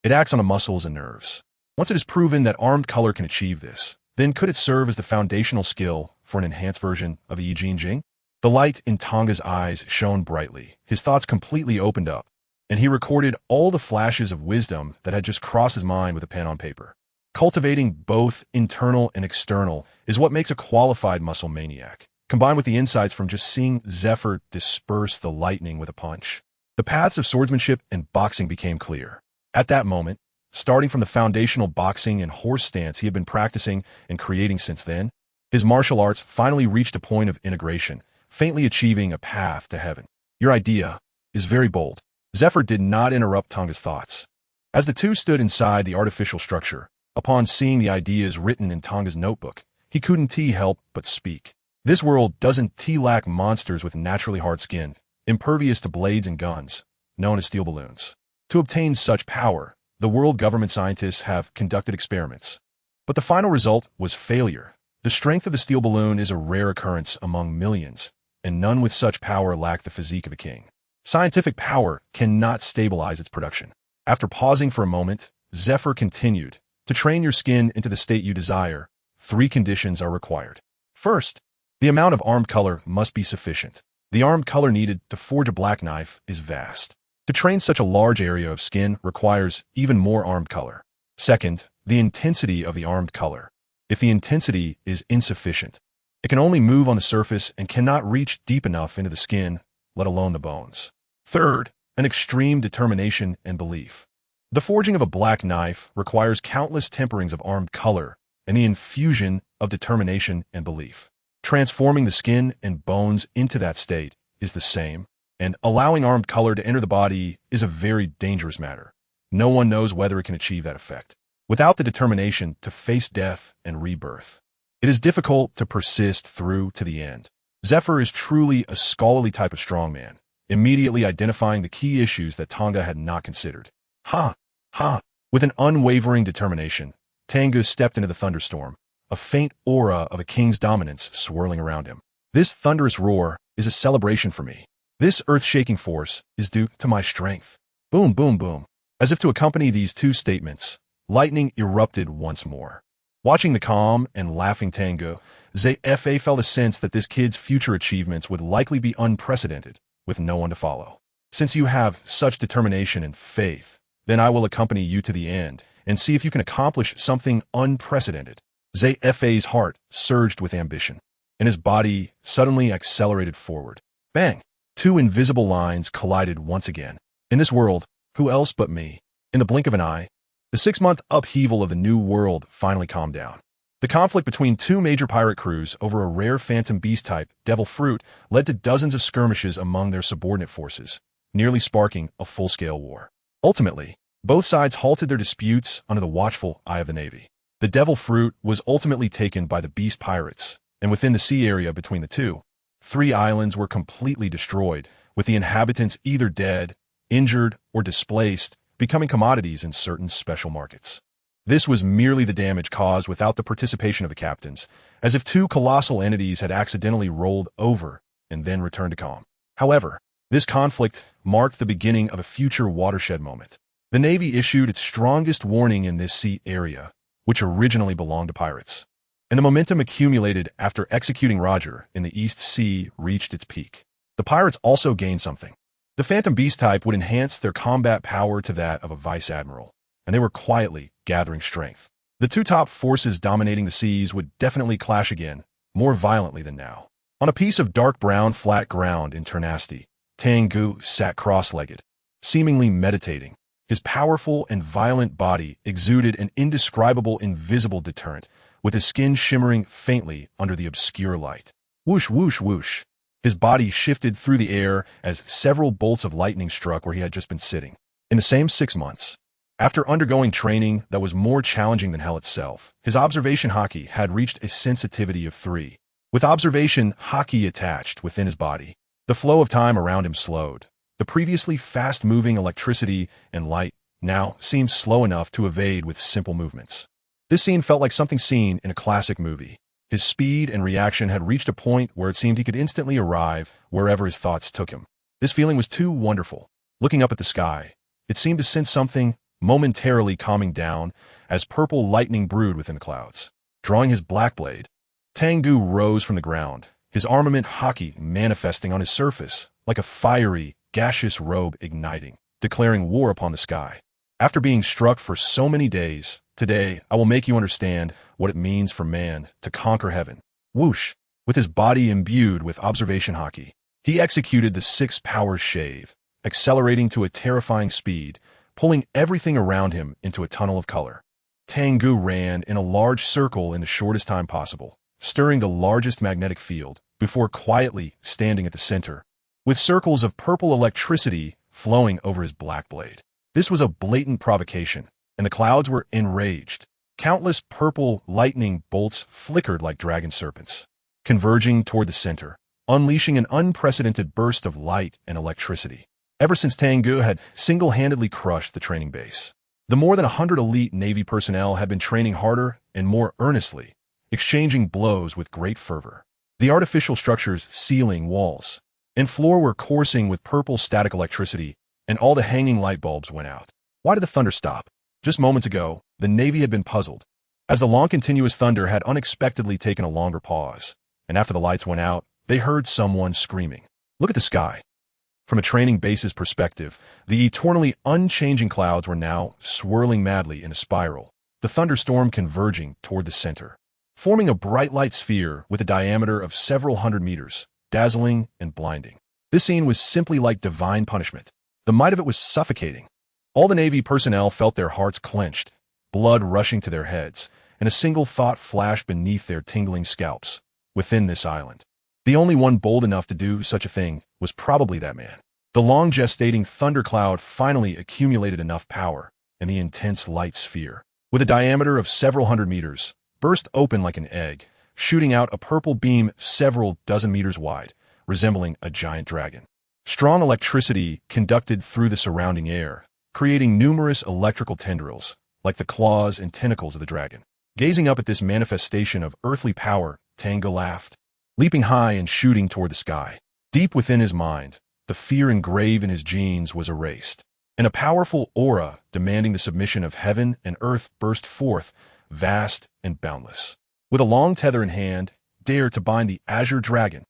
It acts on the muscles and nerves. Once it is proven that armed color can achieve this, then could it serve as the foundational skill for an enhanced version of the Jing? The light in Tanga's eyes shone brightly. His thoughts completely opened up, and he recorded all the flashes of wisdom that had just crossed his mind with a pen on paper. Cultivating both internal and external is what makes a qualified muscle maniac, combined with the insights from just seeing Zephyr disperse the lightning with a punch. The paths of swordsmanship and boxing became clear. At that moment, starting from the foundational boxing and horse stance he had been practicing and creating since then, his martial arts finally reached a point of integration, faintly achieving a path to heaven. Your idea is very bold. Zephyr did not interrupt Tanga's thoughts. As the two stood inside the artificial structure, upon seeing the ideas written in Tanga's notebook, he couldn't help but speak. This world doesn't lack monsters with naturally hard skin, impervious to blades and guns, known as steel balloons. To obtain such power, the world government scientists have conducted experiments. But the final result was failure. The strength of the steel balloon is a rare occurrence among millions, and none with such power lack the physique of a king. Scientific power cannot stabilize its production. After pausing for a moment, Zephyr continued, to train your skin into the state you desire, 3 conditions are required. First, the amount of armed color must be sufficient. The armed color needed to forge a black knife is vast. To train such a large area of skin requires even more armed color. Second, the intensity of the armed color. If the intensity is insufficient, it can only move on the surface and cannot reach deep enough into the skin, let alone the bones. Third, an extreme determination and belief. The forging of a black knife requires countless temperings of armed color and the infusion of determination and belief. Transforming the skin and bones into that state is the same, and allowing armed color to enter the body is a very dangerous matter. No one knows whether it can achieve that effect. Without the determination to face death and rebirth, it is difficult to persist through to the end. Zephyr is truly a scholarly type of strongman, immediately identifying the key issues that Tang Ge had not considered. With an unwavering determination, Tang Ge stepped into the thunderstorm, a faint aura of a king's dominance swirling around him. This thunderous roar is a celebration for me. This earth-shaking force is due to my strength. Boom, boom, boom. As if to accompany these 2 statements, lightning erupted once more. Watching the calm and laughing Tang Ge, Zephyr felt a sense that this kid's future achievements would likely be unprecedented, with no one to follow. Since you have such determination and faith, then I will accompany you to the end and see if you can accomplish something unprecedented. Zephyr's heart surged with ambition, and his body suddenly accelerated forward. Bang! 2 invisible lines collided once again. In this world, who else but me? In the blink of an eye, the 6-month upheaval of the new world finally calmed down. The conflict between 2 major pirate crews over a rare phantom beast type, devil fruit, led to dozens of skirmishes among their subordinate forces, nearly sparking a full-scale war. Ultimately, both sides halted their disputes under the watchful eye of the Navy. The devil fruit was ultimately taken by the beast pirates, and within the sea area between the two, 3 islands were completely destroyed, with the inhabitants either dead, injured, or displaced, becoming commodities in certain special markets. This was merely the damage caused without the participation of the captains, as if 2 colossal entities had accidentally rolled over and then returned to calm. However, this conflict marked the beginning of a future watershed moment. The Navy issued its strongest warning in this sea area, which originally belonged to pirates. And the momentum accumulated after executing Roger in the East Sea reached its peak. The pirates also gained something. The Phantom Beast type would enhance their combat power to that of a vice admiral, and they were quietly gathering strength. The 2 top forces dominating the seas would definitely clash again, more violently than now. On a piece of dark brown flat ground in Ternasti, Tang Ge sat cross-legged, seemingly meditating. His powerful and violent body exuded an indescribable invisible deterrent, with his skin shimmering faintly under the obscure light. Whoosh, whoosh, whoosh. His body shifted through the air as several bolts of lightning struck where he had just been sitting. In the same 6 months, after undergoing training that was more challenging than hell itself, his observation haki had reached a sensitivity of 3. With observation haki attached within his body, the flow of time around him slowed. The previously fast-moving electricity and light now seemed slow enough to evade with simple movements. This scene felt like something seen in a classic movie. His speed and reaction had reached a point where it seemed he could instantly arrive wherever his thoughts took him. This feeling was too wonderful. Looking up at the sky, it seemed to sense something momentarily calming down as purple lightning brewed within the clouds. Drawing his black blade, Tang Ge rose from the ground, his armament haki manifesting on his surface like a fiery, gaseous robe igniting, declaring war upon the sky. After being struck for so many days, today I will make you understand what it means for man to conquer heaven. Whoosh! With his body imbued with observation haki, he executed the 6 powers shave, accelerating to a terrifying speed, pulling everything around him into a tunnel of color. Tang Ge ran in a large circle in the shortest time possible, stirring the largest magnetic field, before quietly standing at the center, with circles of purple electricity flowing over his black blade. This was a blatant provocation, and the clouds were enraged. Countless purple lightning bolts flickered like dragon serpents, converging toward the center, unleashing an unprecedented burst of light and electricity. Ever since Tang Ge had single-handedly crushed the training base, the more than 100 elite Navy personnel had been training harder and more earnestly, exchanging blows with great fervor. The artificial structure's ceiling, walls, and floor were coursing with purple static electricity, and all the hanging light bulbs went out. Why did the thunder stop? Just moments ago, the Navy had been puzzled, as the long continuous thunder had unexpectedly taken a longer pause, and after the lights went out, they heard someone screaming. Look at the sky. From a training base's perspective, the eternally unchanging clouds were now swirling madly in a spiral, the thunderstorm converging toward the center, forming a bright light sphere with a diameter of several hundred meters, dazzling and blinding. This scene was simply like divine punishment. The might of it was suffocating. All the Navy personnel felt their hearts clenched, blood rushing to their heads, and a single thought flashed beneath their tingling scalps. Within this island, the only one bold enough to do such a thing was probably that man. The long gestating thundercloud finally accumulated enough power, and the intense light sphere, with a diameter of several hundred meters, burst open like an egg, shooting out a purple beam several dozen meters wide, resembling a giant dragon. Strong electricity conducted through the surrounding air, creating numerous electrical tendrils, like the claws and tentacles of the dragon. Gazing up at this manifestation of earthly power, Tang Ge laughed, leaping high and shooting toward the sky. Deep within his mind, the fear engraved in his genes was erased, and a powerful aura demanding the submission of heaven and earth burst forth, vast and boundless. With a long tether in hand, dared to bind the azure dragon.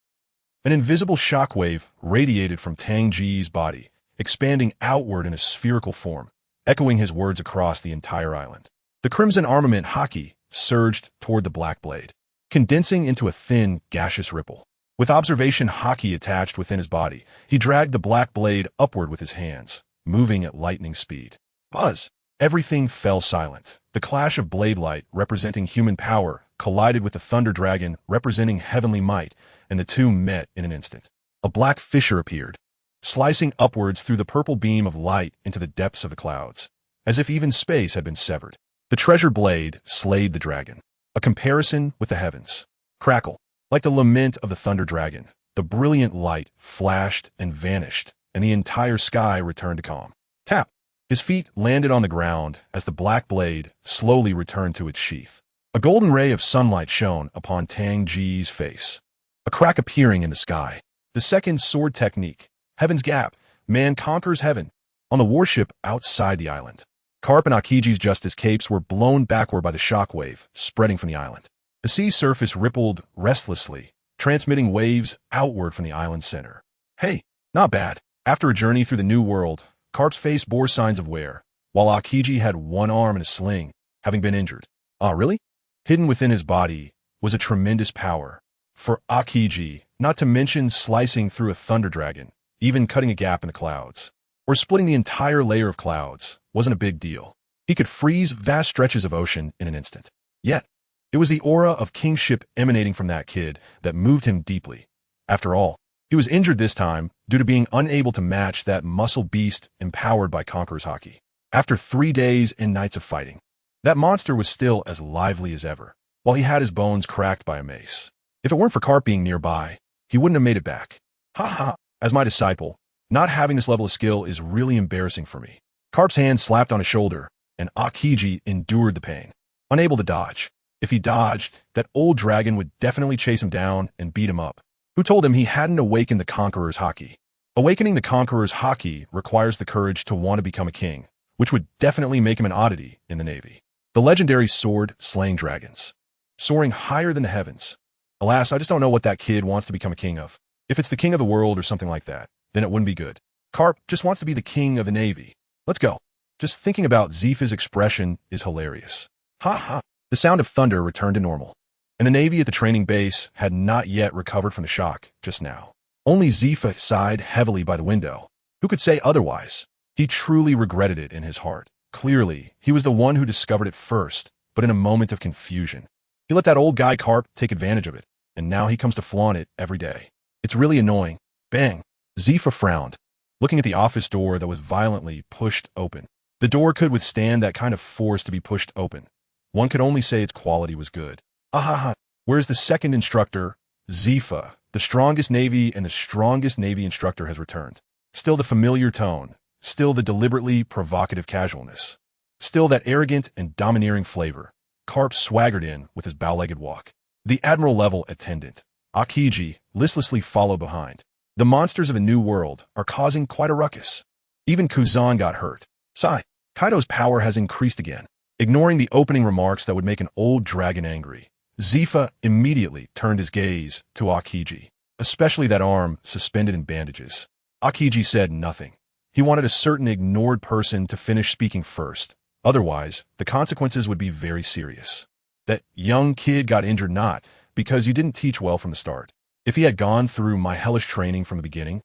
An invisible shockwave radiated from Tang Ge's body, expanding outward in a spherical form, echoing his words across the entire island. The crimson armament haki surged toward the black blade, condensing into a thin, gaseous ripple. With observation haki attached within his body, he dragged the black blade upward with his hands, moving at lightning speed. Buzz! Everything fell silent. The clash of blade light, representing human power, collided with the thunder dragon, representing heavenly might, and the two met in an instant. A black fissure appeared, slicing upwards through the purple beam of light into the depths of the clouds, as if even space had been severed. The treasure blade slayed the dragon. A comparison with the heavens. Crackle. Like the lament of the thunder dragon, The brilliant light flashed and vanished, and the entire sky returned to calm. Tap! His feet landed on the ground as the black blade slowly returned to its sheath. A golden ray of sunlight shone upon Tang Ge's face. A crack appearing in the sky. The second sword technique. Heaven's Gap. Man conquers heaven. On the warship outside the island. Carp and Akiji's Justice capes were blown backward by the shockwave, spreading from the island. The sea surface rippled restlessly, transmitting waves outward from the island's center. Hey, not bad. After a journey through the new world, Carp's face bore signs of wear, while Akiji had one arm in a sling, having been injured. Ah, really? Hidden within his body was a tremendous power. For Akiji, not to mention slicing through a thunder dragon, even cutting a gap in the clouds, or splitting the entire layer of clouds, wasn't a big deal. He could freeze vast stretches of ocean in an instant. Yet, it was the aura of kingship emanating from that kid that moved him deeply. After all, he was injured this time due to being unable to match that muscle beast empowered by Conqueror's Haki. After 3 days and nights of fighting, that monster was still as lively as ever, while he had his bones cracked by a mace. If it weren't for Carp being nearby, he wouldn't have made it back. Ha ha! As my disciple, not having this level of skill is really embarrassing for me. Carp's hand slapped on his shoulder, and Akiji endured the pain, unable to dodge. If he dodged, that old dragon would definitely chase him down and beat him up. Who told him he hadn't awakened the Conqueror's Haki? Awakening the Conqueror's Haki requires the courage to want to become a king, which would definitely make him an oddity in the Navy. The legendary sword slaying dragons, soaring higher than the heavens. Alas, I just don't know what that kid wants to become a king of. If it's the king of the world or something like that, then it wouldn't be good. Carp just wants to be the king of the Navy. Let's go. Just thinking about Zifa's expression is hilarious. Ha ha. The sound of thunder returned to normal, and the Navy at the training base had not yet recovered from the shock just now. Only Zifa sighed heavily by the window. Who could say otherwise? He truly regretted it in his heart. Clearly, he was the one who discovered it first, but in a moment of confusion. He let that old guy Carp take advantage of it, and now he comes to flaunt it every day. It's really annoying. Bang! Zifa frowned, looking at the office door that was violently pushed open. The door could withstand that kind of force to be pushed open. One could only say its quality was good. Ahaha! Where's the second instructor? Zifa, the strongest Navy and the strongest Navy instructor has returned. Still the familiar tone. Still the deliberately provocative casualness. Still that arrogant and domineering flavor. Carp swaggered in with his bow-legged walk. The admiral-level attendant, Akiji, listlessly followed behind. The monsters of the new world are causing quite a ruckus. Even Kuzan got hurt. Sigh. Kaido's power has increased again. Ignoring the opening remarks that would make an old dragon angry, Zifa immediately turned his gaze to Akiji, especially that arm suspended in bandages. Akiji said nothing. He wanted a certain ignored person to finish speaking first. Otherwise, the consequences would be very serious. That young kid got injured not because you didn't teach well from the start. If he had gone through my hellish training from the beginning,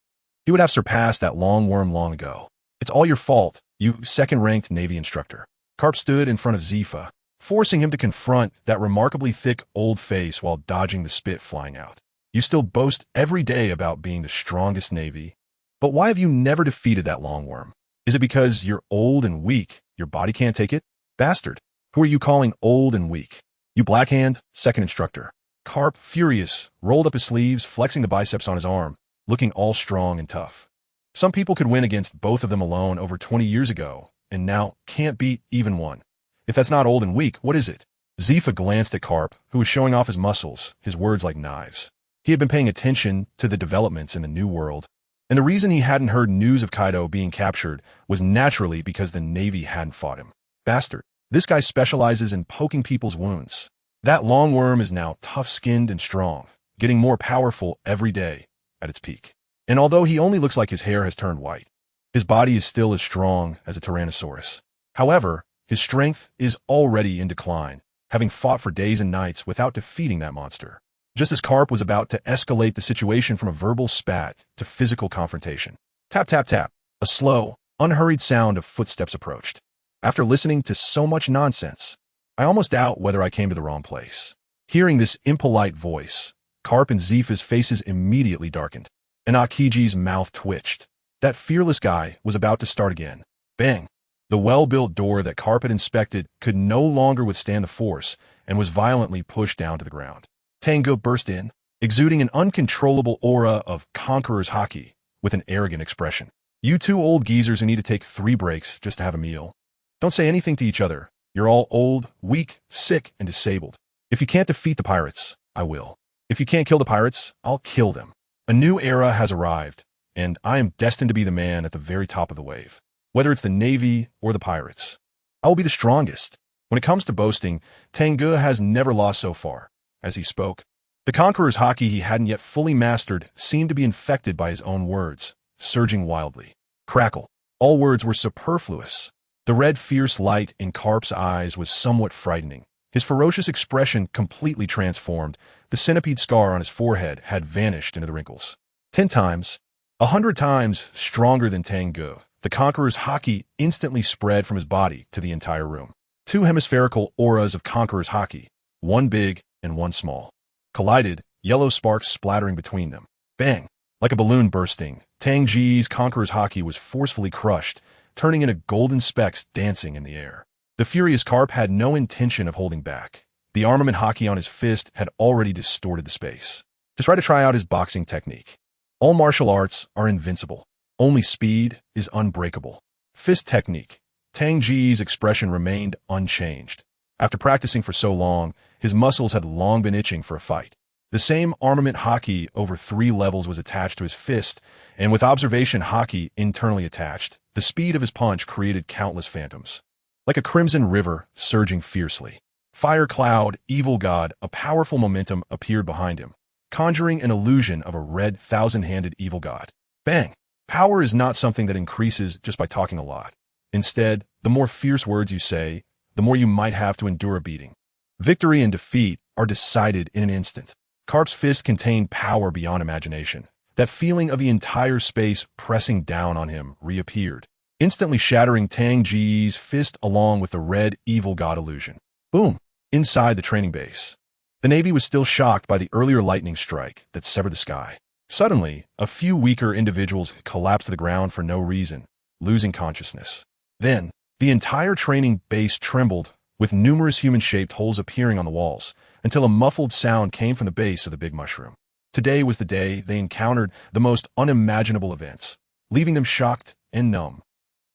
he would have surpassed that long worm long ago. It's all your fault, you second-ranked Navy instructor. Carp stood in front of Zifa, forcing him to confront that remarkably thick old face while dodging the spit flying out. You still boast every day about being the strongest Navy, but why have you never defeated that longworm? Is it because you're old and weak, your body can't take it? Bastard, who are you calling old and weak? You blackhand, second instructor. Carp, furious, rolled up his sleeves, flexing the biceps on his arm, looking all strong and tough. Some people could win against both of them alone over 20 years ago, and now can't beat even one. If that's not old and weak, what is it? Zifa glanced at Carp, who was showing off his muscles, his words like knives. He had been paying attention to the developments in the new world, and the reason he hadn't heard news of Kaido being captured was naturally because the Navy hadn't fought him. Bastard. This guy specializes in poking people's wounds. That longworm is now tough-skinned and strong, getting more powerful every day at its peak. And although he only looks like his hair has turned white, his body is still as strong as a Tyrannosaurus. However, his strength is already in decline, having fought for days and nights without defeating that monster. Just as Carp was about to escalate the situation from a verbal spat to physical confrontation. Tap, tap, tap. A slow, unhurried sound of footsteps approached. After listening to so much nonsense, I almost doubt whether I came to the wrong place. Hearing this impolite voice, Carp and Zifa's faces immediately darkened, and Akiji's mouth twitched. That fearless guy was about to start again. Bang! The well-built door that Carp had inspected could no longer withstand the force and was violently pushed down to the ground. Tang Ge burst in, exuding an uncontrollable aura of conqueror's haki with an arrogant expression. You two old geezers who need to take 3 breaks just to have a meal. Don't say anything to each other. You're all old, weak, sick, and disabled. If you can't defeat the pirates, I will. If you can't kill the pirates, I'll kill them. A new era has arrived, and I am destined to be the man at the very top of the wave. Whether it's the Navy or the pirates, I will be the strongest. When it comes to boasting, Tang Ge has never lost so far. As he spoke, the conqueror's haki he hadn't yet fully mastered seemed to be infected by his own words, surging wildly. Crackle. All words were superfluous. The red, fierce light in Carp's eyes was somewhat frightening. His ferocious expression completely transformed. The centipede scar on his forehead had vanished into the wrinkles. 10 times, 100 times stronger than Tang Ge, the conqueror's haki instantly spread from his body to the entire room. 2 hemispherical auras of conqueror's haki, one big and one small, collided, yellow sparks splattering between them. Bang! Like a balloon bursting, Tang Ge's conqueror's haki was forcefully crushed, turning into golden specks dancing in the air. The furious Carp had no intention of holding back. The armament haki on his fist had already distorted the space. To try out his boxing technique. All martial arts are invincible. Only speed is unbreakable. Fist technique. Tang Ge's expression remained unchanged. After practicing for so long, his muscles had long been itching for a fight. The same armament haki over 3 levels was attached to his fist, and with observation haki internally attached, the speed of his punch created countless phantoms. Like a crimson river surging fiercely. Fire cloud, evil god, a powerful momentum appeared behind him, conjuring an illusion of a red, 1,000-handed evil god. Bang! Power is not something that increases just by talking a lot. Instead, the more fierce words you say, the more you might have to endure a beating. Victory and defeat are decided in an instant. Carp's fist contained power beyond imagination. That feeling of the entire space pressing down on him reappeared, instantly shattering Tang Ge's fist along with the red evil god illusion. Boom! Inside the training base. The Navy was still shocked by the earlier lightning strike that severed the sky. Suddenly, a few weaker individuals collapsed to the ground for no reason, losing consciousness. Then, the entire training base trembled, with numerous human-shaped holes appearing on the walls, until a muffled sound came from the base of the big mushroom. Today was the day they encountered the most unimaginable events, leaving them shocked and numb.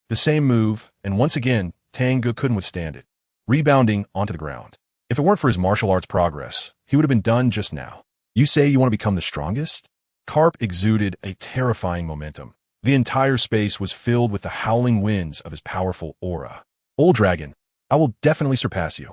The same move, and once again, Tang Ge couldn't withstand it, rebounding onto the ground. If it weren't for his martial arts progress, he would have been done just now. You say you want to become the strongest? Carp exuded a terrifying momentum. The entire space was filled with the howling winds of his powerful aura. Old dragon, I will definitely surpass you.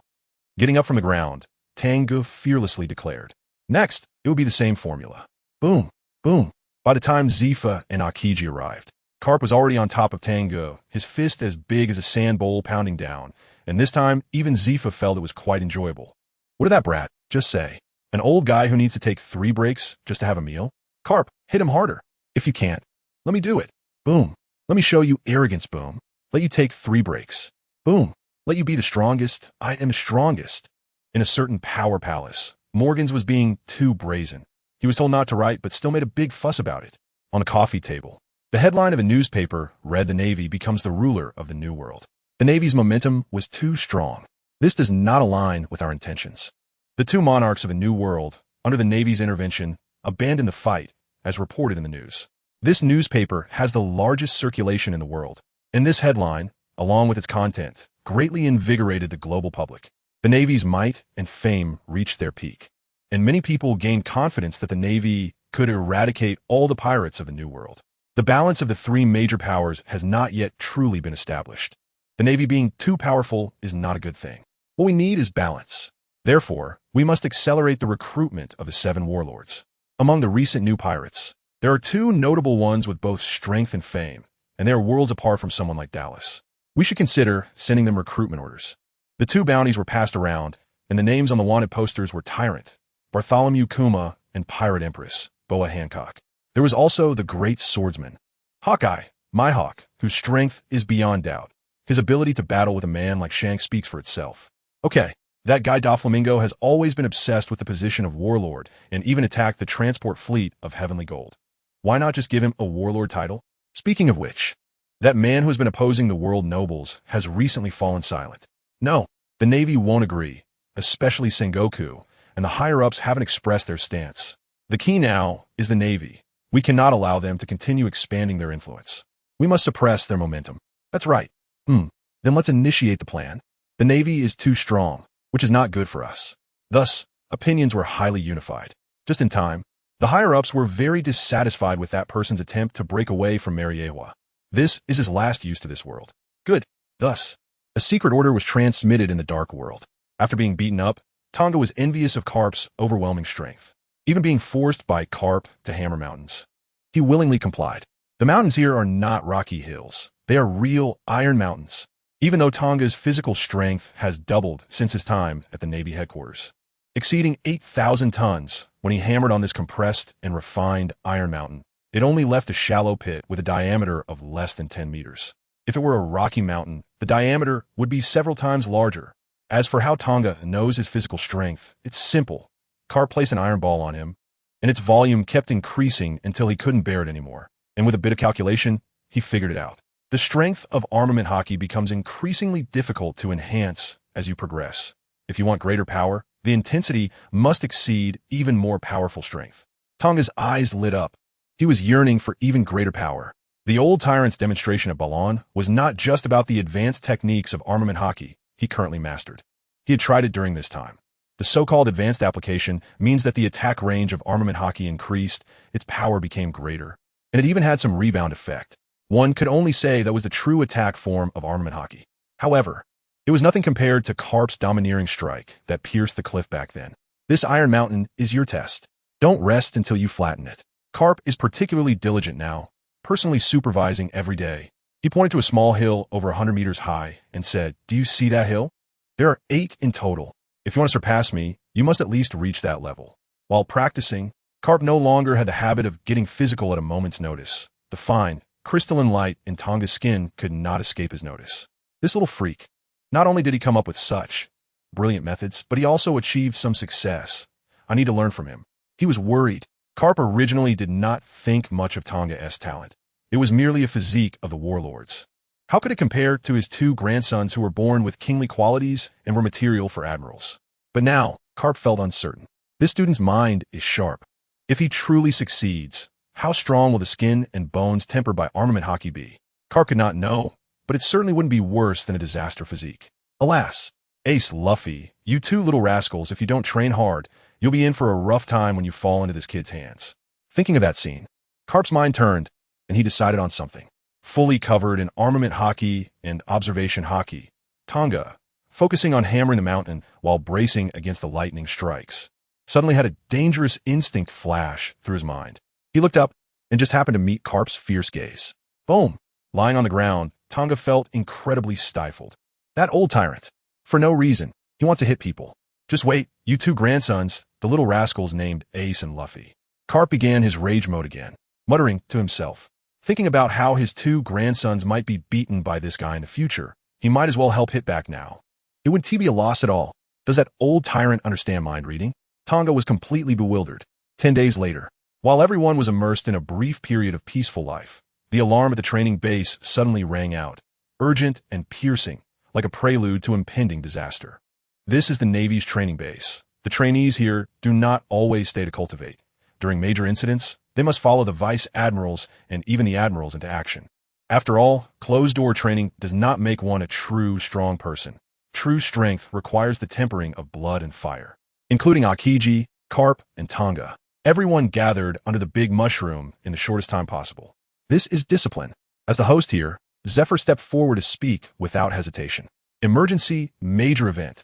Getting up from the ground, Tang Ge fearlessly declared. Next, it would be the same formula. Boom, boom. By the time Zifa and Akiji arrived, Carp was already on top of Tang Ge, his fist as big as a sand bowl pounding down, and this time even Zifa felt it was quite enjoyable. What did that brat just say? An old guy who needs to take 3 breaks just to have a meal? Carp, hit him harder. If you can't, let me do it. Boom. Let me show you arrogance, boom. Let you take 3 breaks. Boom. Let you be the strongest. I am strongest. In a certain power palace, Morgan's was being too brazen. He was told not to write, but still made a big fuss about it. On a coffee table, the headline of a newspaper read the Navy becomes the ruler of the New World. The Navy's momentum was too strong. This does not align with our intentions. The 2 monarchs of the New World, under the Navy's intervention, abandoned the fight, as reported in the news. This newspaper has the largest circulation in the world, and this headline, along with its content, greatly invigorated the global public. The Navy's might and fame reached their peak, and many people gained confidence that the Navy could eradicate all the pirates of the New World. The balance of the 3 major powers has not yet truly been established. The Navy being too powerful is not a good thing. What we need is balance. Therefore, we must accelerate the recruitment of the 7 warlords. Among the recent new pirates, there are 2 notable ones with both strength and fame, and they are worlds apart from someone like Dallas. We should consider sending them recruitment orders. The 2 bounties were passed around, and the names on the wanted posters were Tyrant, Bartholomew Kuma, and Pirate Empress, Boa Hancock. There was also the great swordsman, Hawkeye, Mihawk, whose strength is beyond doubt. His ability to battle with a man like Shanks speaks for itself. Okay, that guy Doflamingo has always been obsessed with the position of warlord and even attacked the transport fleet of Heavenly Gold. Why not just give him a warlord title? Speaking of which, that man who has been opposing the world nobles has recently fallen silent. No, the Navy won't agree, especially Sengoku, and the higher-ups haven't expressed their stance. The key now is the Navy. We cannot allow them to continue expanding their influence. We must suppress their momentum. That's right. Then let's initiate the plan. The Navy is too strong, which is not good for us. Thus, opinions were highly unified. Just in time, the higher-ups were very dissatisfied with that person's attempt to break away from Mariewa. This is his last use to this world. Good. Thus, a secret order was transmitted in the dark world. After being beaten up, Tang Ge was envious of Karp's overwhelming strength, even being forced by Karp to hammer mountains. He willingly complied. The mountains here are not rocky hills. They are real iron mountains, even though Tang Ge's physical strength has doubled since his time at the Navy headquarters, exceeding 8,000 tons when he hammered on this compressed and refined iron mountain. It only left a shallow pit with a diameter of less than 10 meters. If it were a rocky mountain, the diameter would be several times larger. As for how Tang Ge knows his physical strength, it's simple. Karp placed an iron ball on him, and its volume kept increasing until he couldn't bear it anymore. And with a bit of calculation, he figured it out. The strength of armament hockey becomes increasingly difficult to enhance as you progress. If you want greater power, the intensity must exceed even more powerful strength. Tang Ge's eyes lit up. He was yearning for even greater power. The old tyrant's demonstration at Balon was not just about the advanced techniques of armament hockey he currently mastered. He had tried it during this time. The so-called advanced application means that the attack range of armament hockey increased, its power became greater, and it even had some rebound effect. One could only say that was the true attack form of armament hockey. However, it was nothing compared to Karp's domineering strike that pierced the cliff back then. This iron mountain is your test. Don't rest until you flatten it. Karp is particularly diligent now, personally supervising every day. He pointed to a small hill over 100 meters high and said, "Do you see that hill? There are 8 in total. If you want to surpass me, you must at least reach that level." While practicing, Karp no longer had the habit of getting physical at a moment's notice. The fine, crystalline light in Tang Ge's skin could not escape his notice. This little freak. Not only did he come up with such brilliant methods, but he also achieved some success. I need to learn from him. He was worried. Karp originally did not think much of Tang Ge's talent. It was merely a physique of the warlords. How could it compare to his 2 grandsons who were born with kingly qualities and were material for admirals? But now, Karp felt uncertain. This student's mind is sharp. If he truly succeeds, how strong will the skin and bones tempered by armament hockey be? Karp could not know, but it certainly wouldn't be worse than a disaster physique. Alas, Ace, Luffy, you 2 little rascals, if you don't train hard, you'll be in for a rough time when you fall into this kid's hands. Thinking of that scene, Karp's mind turned, and he decided on something. Fully covered in armament hockey and observation hockey, Tang Ge, focusing on hammering the mountain while bracing against the lightning strikes, suddenly had a dangerous instinct flash through his mind. He looked up and just happened to meet Karp's fierce gaze. Boom! Lying on the ground, Tang Ge felt incredibly stifled. That old tyrant. For no reason, he wants to hit people. Just wait, you 2 grandsons, the little rascals named Ace and Luffy. Karp began his rage mode again, muttering to himself. Thinking about how his 2 grandsons might be beaten by this guy in the future, he might as well help hit back now. It wouldn't be a loss at all. Does that old tyrant understand mind reading? Tang Ge was completely bewildered. 10 days later, while everyone was immersed in a brief period of peaceful life, the alarm at the training base suddenly rang out, urgent and piercing, like a prelude to impending disaster. This is the Navy's training base. The trainees here do not always stay to cultivate. During major incidents, they must follow the vice admirals and even the admirals into action. After all, closed-door training does not make one a true, strong person. True strength requires the tempering of blood and fire, including Aokiji, Karp, and Tang Ge. Everyone gathered under the big mushroom in the shortest time possible. This is discipline. As the host here, Zephyr stepped forward to speak without hesitation. Emergency, major event.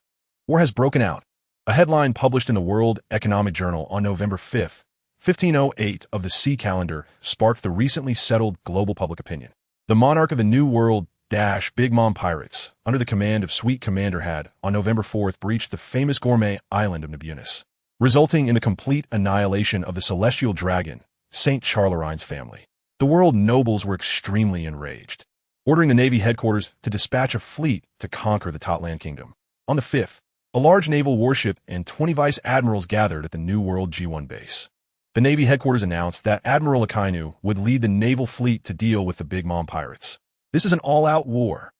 War has broken out. A headline published in the World Economic Journal on November 5th, 1508 of the Sea Calendar sparked the recently settled global public opinion. The monarch of the New World Big Mom pirates, under the command of Sweet Commander, had, on November 4th, breached the famous gourmet island of Nebunus, resulting in the complete annihilation of the celestial dragon, Saint Charlerine's family. The world nobles were extremely enraged, ordering the Navy headquarters to dispatch a fleet to conquer the Totland Kingdom. On the 5th, a large naval warship and 20 vice admirals gathered at the New World G1 base. The Navy headquarters announced that Admiral Akainu would lead the naval fleet to deal with the Big Mom pirates. This is an all-out war.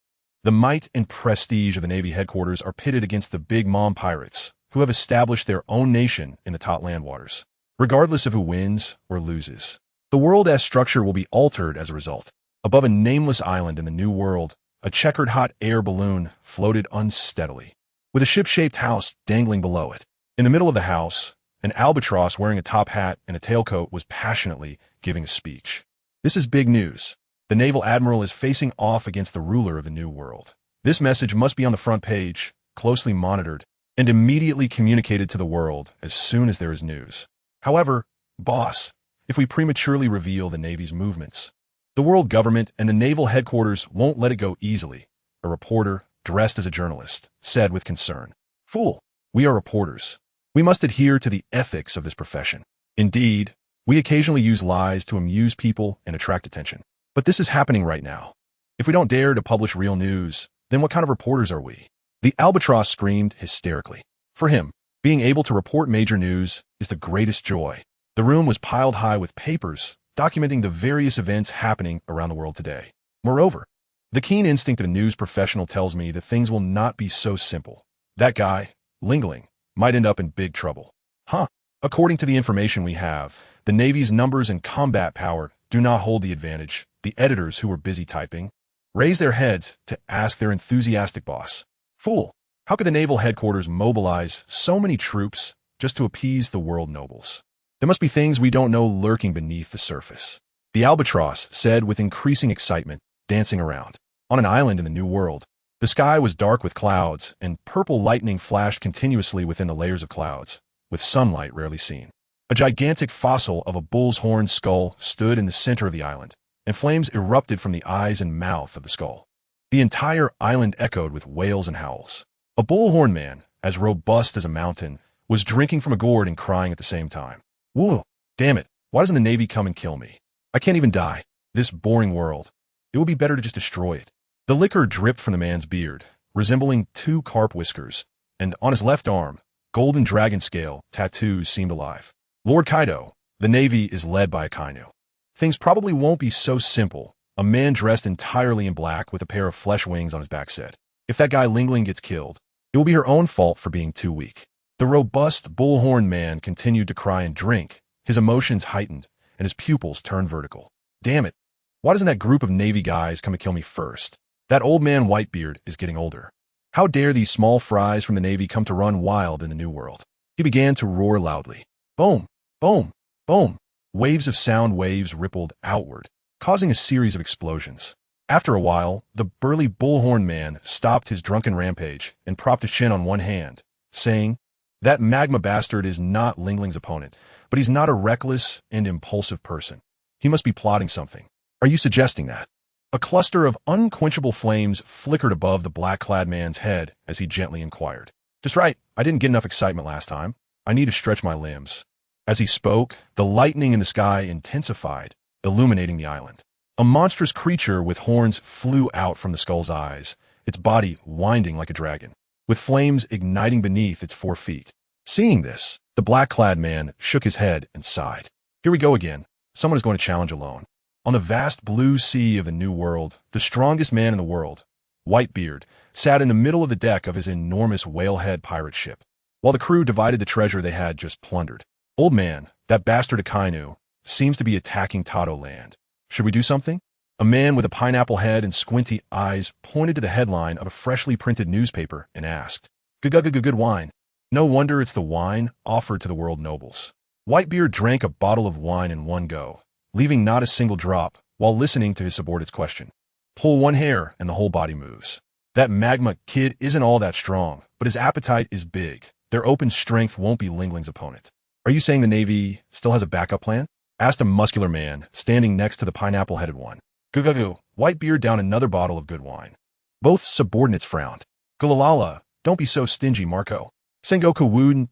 The might and prestige of the Navy headquarters are pitted against the Big Mom pirates, who have established their own nation in the Totland waters. regardless of who wins or loses. The world's structure will be altered as a result. Above a nameless island in the New World, a checkered hot air balloon floated unsteadily, with a ship-shaped house dangling below it. In the middle of the house, an albatross wearing a top hat and a tailcoat was passionately giving a speech. This is big news. The naval admiral is facing off against the ruler of the New World. This message must be on the front page, closely monitored, and immediately communicated to the world as soon as there is news. However, boss, if we prematurely reveal the Navy's movements, the world government and the naval headquarters won't let it go easily, a reporter, dressed as a journalist, said with concern. Fool, we are reporters. We must adhere to the ethics of this profession. Indeed, we occasionally use lies to amuse people and attract attention. But this is happening right now. If we don't dare to publish real news, then what kind of reporters are we? The albatross screamed hysterically. For him, being able to report major news is the greatest joy. The room was piled high with papers documenting the various events happening around the world today. Moreover, the keen instinct of a news professional tells me that things will not be so simple. That guy, Lingling, might end up in big trouble. Huh? According to the information we have, the Navy's numbers and combat power do not hold the advantage. The editors who were busy typing raised their heads to ask their enthusiastic boss. Fool, how could the naval headquarters mobilize so many troops just to appease the world nobles? There must be things we don't know lurking beneath the surface. The albatross said with increasing excitement, dancing around. On an island in the New World, the sky was dark with clouds, and purple lightning flashed continuously within the layers of clouds, with sunlight rarely seen. A gigantic fossil of a bull's horn skull stood in the center of the island, and flames erupted from the eyes and mouth of the skull. The entire island echoed with wails and howls. A bullhorn man, as robust as a mountain, was drinking from a gourd and crying at the same time. Whoa, damn it, why doesn't the Navy come and kill me? I can't even die. This boring world. It would be better to just destroy it. The liquor dripped from the man's beard, resembling two carp whiskers, and on his left arm, golden dragon scale tattoos seemed alive. Lord Kaido, the Navy is led by a Kainu. Things probably won't be so simple, a man dressed entirely in black with a pair of flesh wings on his back said. If that guy Lingling gets killed, it will be her own fault for being too weak. The robust bullhorn man continued to cry and drink, his emotions heightened, and his pupils turned vertical. Damn it, why doesn't that group of Navy guys come and kill me first? That old man Whitebeard is getting older. How dare these small fries from the Navy come to run wild in the New World? He began to roar loudly. Boom, boom, boom. Waves of sound waves rippled outward, causing a series of explosions. After a while, the burly bullhorn man stopped his drunken rampage and propped his chin on one hand, saying, That magma bastard is not Lingling's opponent, but he's not a reckless and impulsive person. He must be plotting something. Are you suggesting that? A cluster of unquenchable flames flickered above the black-clad man's head as he gently inquired. Just right, I didn't get enough excitement last time. I need to stretch my limbs. As he spoke, the lightning in the sky intensified, illuminating the island. A monstrous creature with horns flew out from the skull's eyes, its body winding like a dragon, with flames igniting beneath its 4 feet. Seeing this, the black-clad man shook his head and sighed. Here we go again. Someone is going to challenge alone. On the vast blue sea of the New World, the strongest man in the world, Whitebeard, sat in the middle of the deck of his enormous whalehead pirate ship, while the crew divided the treasure they had just plundered. Old man, that bastard Akainu, seems to be attacking Tato land. Should we do something? A man with a pineapple head and squinty eyes pointed to the headline of a freshly printed newspaper and asked, Good wine. No wonder it's the wine offered to the world nobles. Whitebeard drank a bottle of wine in one go, leaving not a single drop, while listening to his subordinate's question. Pull one hair and the whole body moves. That magma kid isn't all that strong, but his appetite is big. Their open strength won't be Lingling's opponent. Are you saying the Navy still has a backup plan? Asked a muscular man, standing next to the pineapple-headed one. Goo. Whitebeard downed another bottle of good wine. Both subordinates frowned. Gulalala, don't be so stingy, Marco. Sengoku wouldn't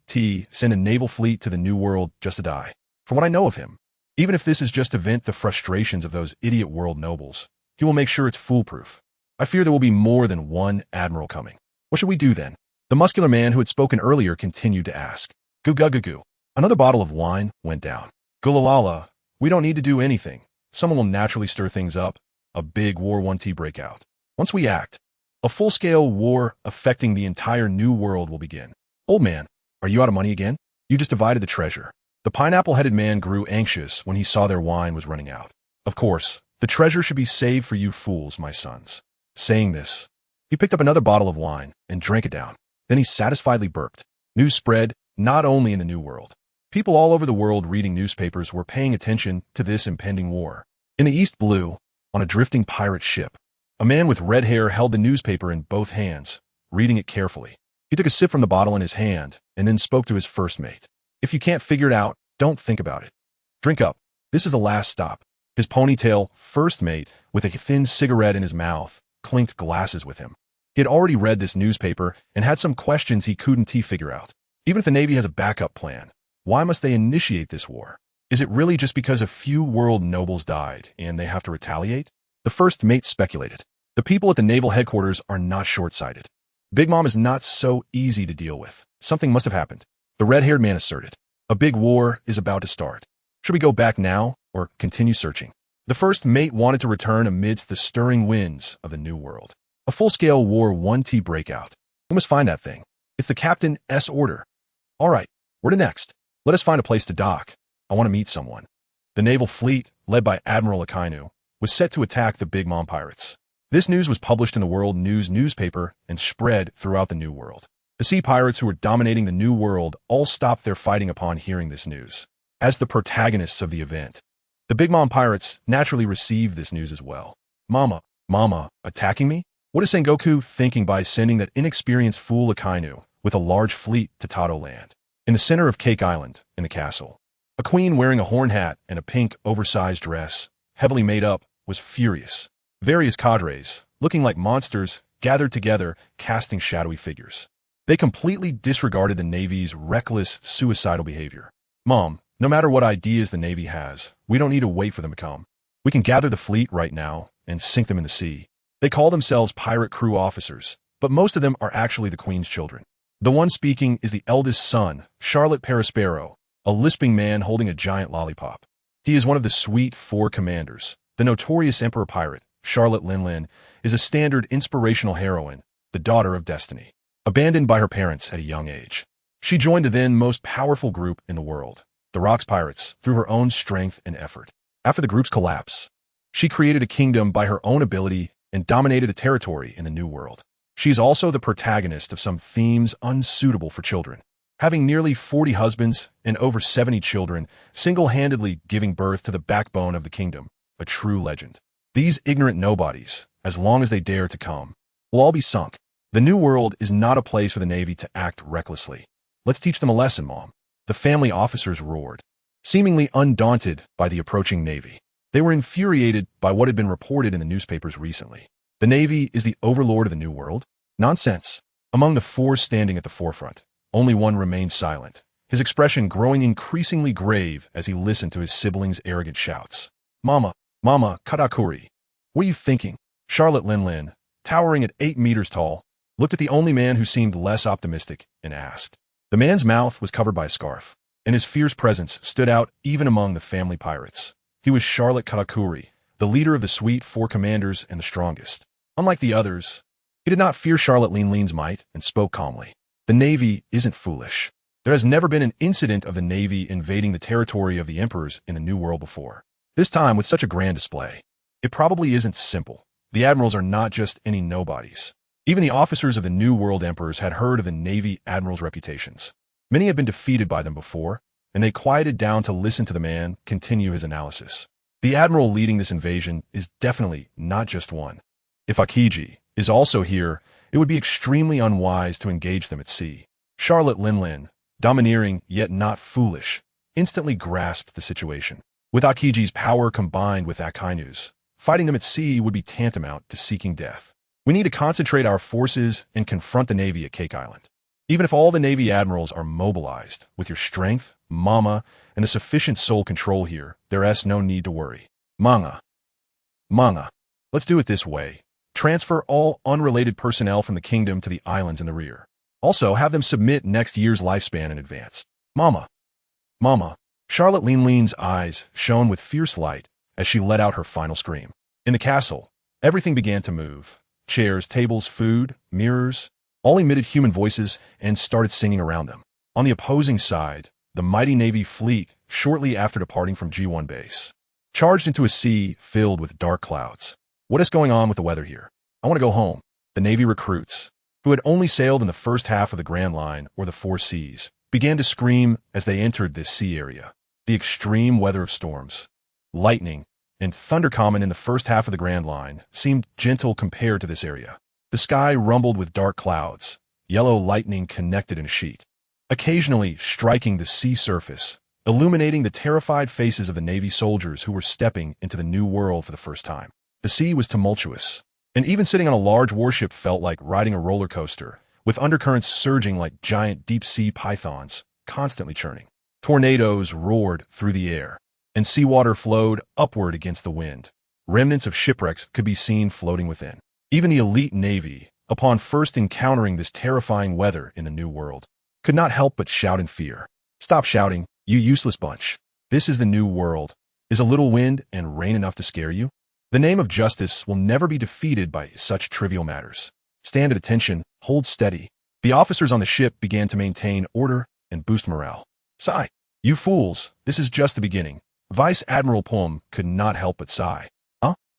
send a naval fleet to the New World just to die. From what I know of him, even if this is just to vent the frustrations of those idiot world nobles, he will make sure it's foolproof. I fear there will be more than one admiral coming. What should we do then? The muscular man who had spoken earlier continued to ask. Goo. Another bottle of wine went down. Gulalala, we don't need to do anything. Someone will naturally stir things up. A big War 1T breakout. Once we act, a full-scale war affecting the entire New World will begin. Old man, are you out of money again? You just divided the treasure. The pineapple-headed man grew anxious when he saw their wine was running out. Of course, the treasure should be saved for you fools, my sons. Saying this, he picked up another bottle of wine and drank it down. Then he satisfiedly burped. News spread, not only in the New World. People all over the world reading newspapers were paying attention to this impending war. In the East Blue, on a drifting pirate ship, a man with red hair held the newspaper in both hands, reading it carefully. He took a sip from the bottle in his hand and then spoke to his first mate. If you can't figure it out, don't think about it. Drink up. This is the last stop. His ponytail first mate, with a thin cigarette in his mouth, clinked glasses with him. He had already read this newspaper and had some questions he couldn't figure out. Even if the Navy has a backup plan, why must they initiate this war? Is it really just because a few world nobles died and they have to retaliate? The first mate speculated. The people at the naval headquarters are not short-sighted. Big Mom is not so easy to deal with. Something must have happened. The red-haired man asserted. A big war is about to start. Should we go back now or continue searching? The first mate wanted to return amidst the stirring winds of the New World. A full-scale War 1T breakout. We must find that thing. It's the captain's order. All right, where to next? Let us find a place to dock. I want to meet someone. The naval fleet, led by Admiral Akainu, was set to attack the Big Mom pirates. This news was published in the World News newspaper and spread throughout the New World. The sea pirates who were dominating the New World all stopped their fighting upon hearing this news. As the protagonists of the event, the Big Mom pirates naturally received this news as well. Mama, attacking me? What is Sengoku thinking by sending that inexperienced fool Akainu with a large fleet to Tato Land? In the center of Cake Island, in the castle, a queen wearing a horn hat and a pink, oversized dress, heavily made up, was furious. Various cadres, looking like monsters, gathered together, casting shadowy figures. They completely disregarded the Navy's reckless, suicidal behavior. Mom, no matter what ideas the Navy has, we don't need to wait for them to come. We can gather the fleet right now and sink them in the sea. They call themselves pirate crew officers, but most of them are actually the Queen's children. The one speaking is the eldest son, Charlotte Perispero, a lisping man holding a giant lollipop. He is one of the Sweet Four commanders. The notorious Emperor pirate, Charlotte Linlin, is a standard inspirational heroine, the daughter of destiny. Abandoned by her parents at a young age, she joined the then most powerful group in the world, the Rocks Pirates, through her own strength and effort. After the group's collapse, she created a kingdom by her own ability and dominated a territory in the New World. She is also the protagonist of some themes unsuitable for children, having nearly 40 husbands and over 70 children, single-handedly giving birth to the backbone of the kingdom, a true legend. These ignorant nobodies, as long as they dare to come, will all be sunk. The New World is not a place for the Navy to act recklessly. Let's teach them a lesson, Mom. The family officers roared, seemingly undaunted by the approaching Navy. They were infuriated by what had been reported in the newspapers recently. The Navy is the overlord of the New World? Nonsense. Among the four standing at the forefront, only one remained silent, his expression growing increasingly grave as he listened to his siblings' arrogant shouts. Mama, Katakuri. What are you thinking? Charlotte Linlin, towering at 8 meters tall, looked at the only man who seemed less optimistic and asked. The man's mouth was covered by a scarf, and his fierce presence stood out even among the family pirates. He was Charlotte Katakuri, the leader of the Sweet Four commanders and the strongest. Unlike the others, he did not fear Charlotte Linlin's might and spoke calmly. The Navy isn't foolish. There has never been an incident of the Navy invading the territory of the emperors in the New World before. This time with such a grand display. It probably isn't simple. The admirals are not just any nobodies. Even the officers of the New World emperors had heard of the Navy admirals' reputations. Many had been defeated by them before, and they quieted down to listen to the man continue his analysis. The admiral leading this invasion is definitely not just one. If Akiji is also here, it would be extremely unwise to engage them at sea. Charlotte Linlin, domineering yet not foolish, instantly grasped the situation. With Akiji's power combined with Akainu's, fighting them at sea would be tantamount to seeking death. We need to concentrate our forces and confront the Navy at Cake Island. Even if all the Navy admirals are mobilized, with your strength, Mama, and the sufficient soul control here, there's no need to worry. Manga. Let's do it this way. Transfer all unrelated personnel from the kingdom to the islands in the rear. Also, have them submit next year's lifespan in advance. Mama. Charlotte Linlin's eyes shone with fierce light as she let out her final scream. In the castle, everything began to move. Chairs, tables, food, mirrors, all emitted human voices and started singing around them. On the opposing side, the mighty Navy fleet, shortly after departing from G1 base, charged into a sea filled with dark clouds. What is going on with the weather here? I want to go home. The Navy recruits, who had only sailed in the first half of the Grand Line or the Four Seas, began to scream as they entered this sea area. The extreme weather of storms, lightning, and thunder common in the first half of the Grand Line seemed gentle compared to this area. The sky rumbled with dark clouds, yellow lightning connected in a sheet, occasionally striking the sea surface, illuminating the terrified faces of the Navy soldiers who were stepping into the new world for the first time. The sea was tumultuous, and even sitting on a large warship felt like riding a roller coaster, with undercurrents surging like giant deep-sea pythons, constantly churning. Tornadoes roared through the air, and seawater flowed upward against the wind. Remnants of shipwrecks could be seen floating within. Even the elite Navy, upon first encountering this terrifying weather in the New World, could not help but shout in fear. Stop shouting, you useless bunch. This is the New World. Is a little wind and rain enough to scare you? The name of justice will never be defeated by such trivial matters. Stand at attention, hold steady. The officers on the ship began to maintain order and boost morale. Sigh. You fools, this is just the beginning. Vice Admiral Pum could not help but sigh.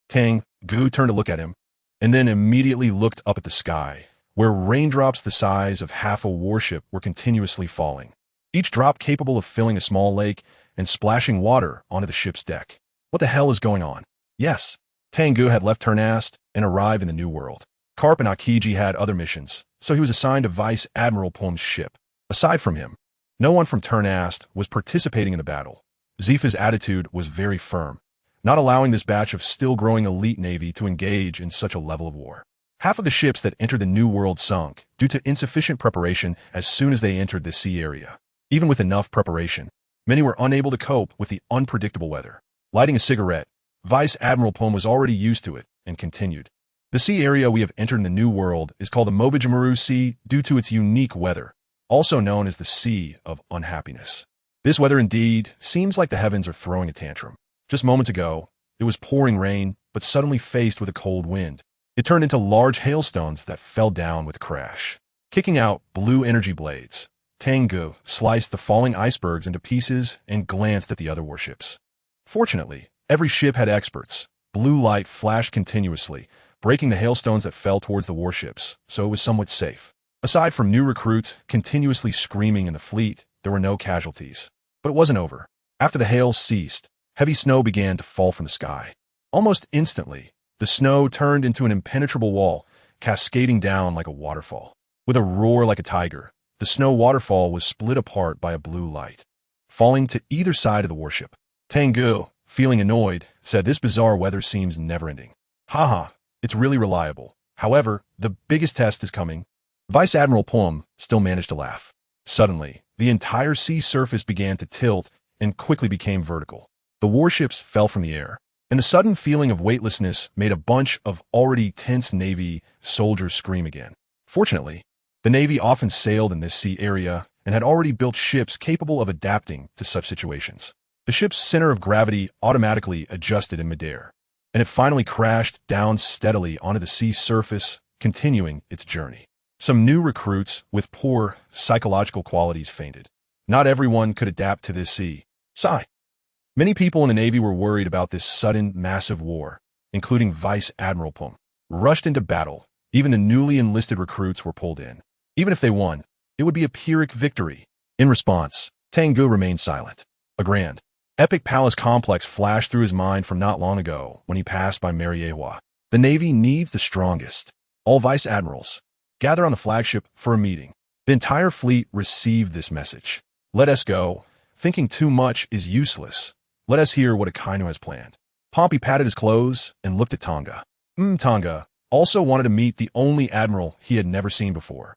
Tang Ge turned to look at him, and then immediately looked up at the sky, where raindrops the size of half a warship were continuously falling, each drop capable of filling a small lake and splashing water onto the ship's deck. What the hell is going on? Yes, Tang Ge had left Turnast and arrived in the New World. Karp and Akiji had other missions, so he was assigned to Vice Admiral Pum's ship. Aside from him, no one from Turnast was participating in the battle. Zifa's attitude was very firm, not allowing this batch of still-growing elite navy to engage in such a level of war. Half of the ships that entered the New World sunk due to insufficient preparation as soon as they entered the sea area. Even with enough preparation, many were unable to cope with the unpredictable weather. Lighting a cigarette, Vice Admiral Pum was already used to it and continued. The sea area we have entered in the New World is called the Mobijimaru Sea due to its unique weather, also known as the Sea of Unhappiness. This weather indeed seems like the heavens are throwing a tantrum. Just moments ago, it was pouring rain, but suddenly faced with a cold wind. It turned into large hailstones that fell down with a crash. Kicking out blue energy blades, Tang Ge sliced the falling icebergs into pieces and glanced at the other warships. Fortunately, every ship had experts. Blue light flashed continuously, breaking the hailstones that fell towards the warships, so it was somewhat safe. Aside from new recruits continuously screaming in the fleet, there were no casualties. But it wasn't over. After the hail ceased, heavy snow began to fall from the sky. Almost instantly, the snow turned into an impenetrable wall, cascading down like a waterfall. With a roar like a tiger, the snow waterfall was split apart by a blue light, falling to either side of the warship. Tang Ge, feeling annoyed, said this bizarre weather seems never-ending. Haha, it's really reliable. However, the biggest test is coming. Vice Admiral Pum still managed to laugh. Suddenly, the entire sea surface began to tilt and quickly became vertical. The warships fell from the air, and the sudden feeling of weightlessness made a bunch of already tense Navy soldiers scream again. Fortunately, the Navy often sailed in this sea area and had already built ships capable of adapting to such situations. The ship's center of gravity automatically adjusted in midair, and it finally crashed down steadily onto the sea surface, continuing its journey. Some new recruits with poor psychological qualities fainted. Not everyone could adapt to this sea. Sigh. Many people in the Navy were worried about this sudden, massive war, including Vice Admiral Pum. Rushed into battle, even the newly enlisted recruits were pulled in. Even if they won, it would be a Pyrrhic victory. In response, Tang Ge remained silent. A grand, epic palace complex flashed through his mind from not long ago when he passed by Mariewa. The Navy needs the strongest. All vice admirals, gather on the flagship for a meeting. The entire fleet received this message. Let us go. Thinking too much is useless. Let us hear what Kaido has planned. Pompey patted his clothes and looked at Tang Ge. Tang Ge also wanted to meet the only admiral he had never seen before.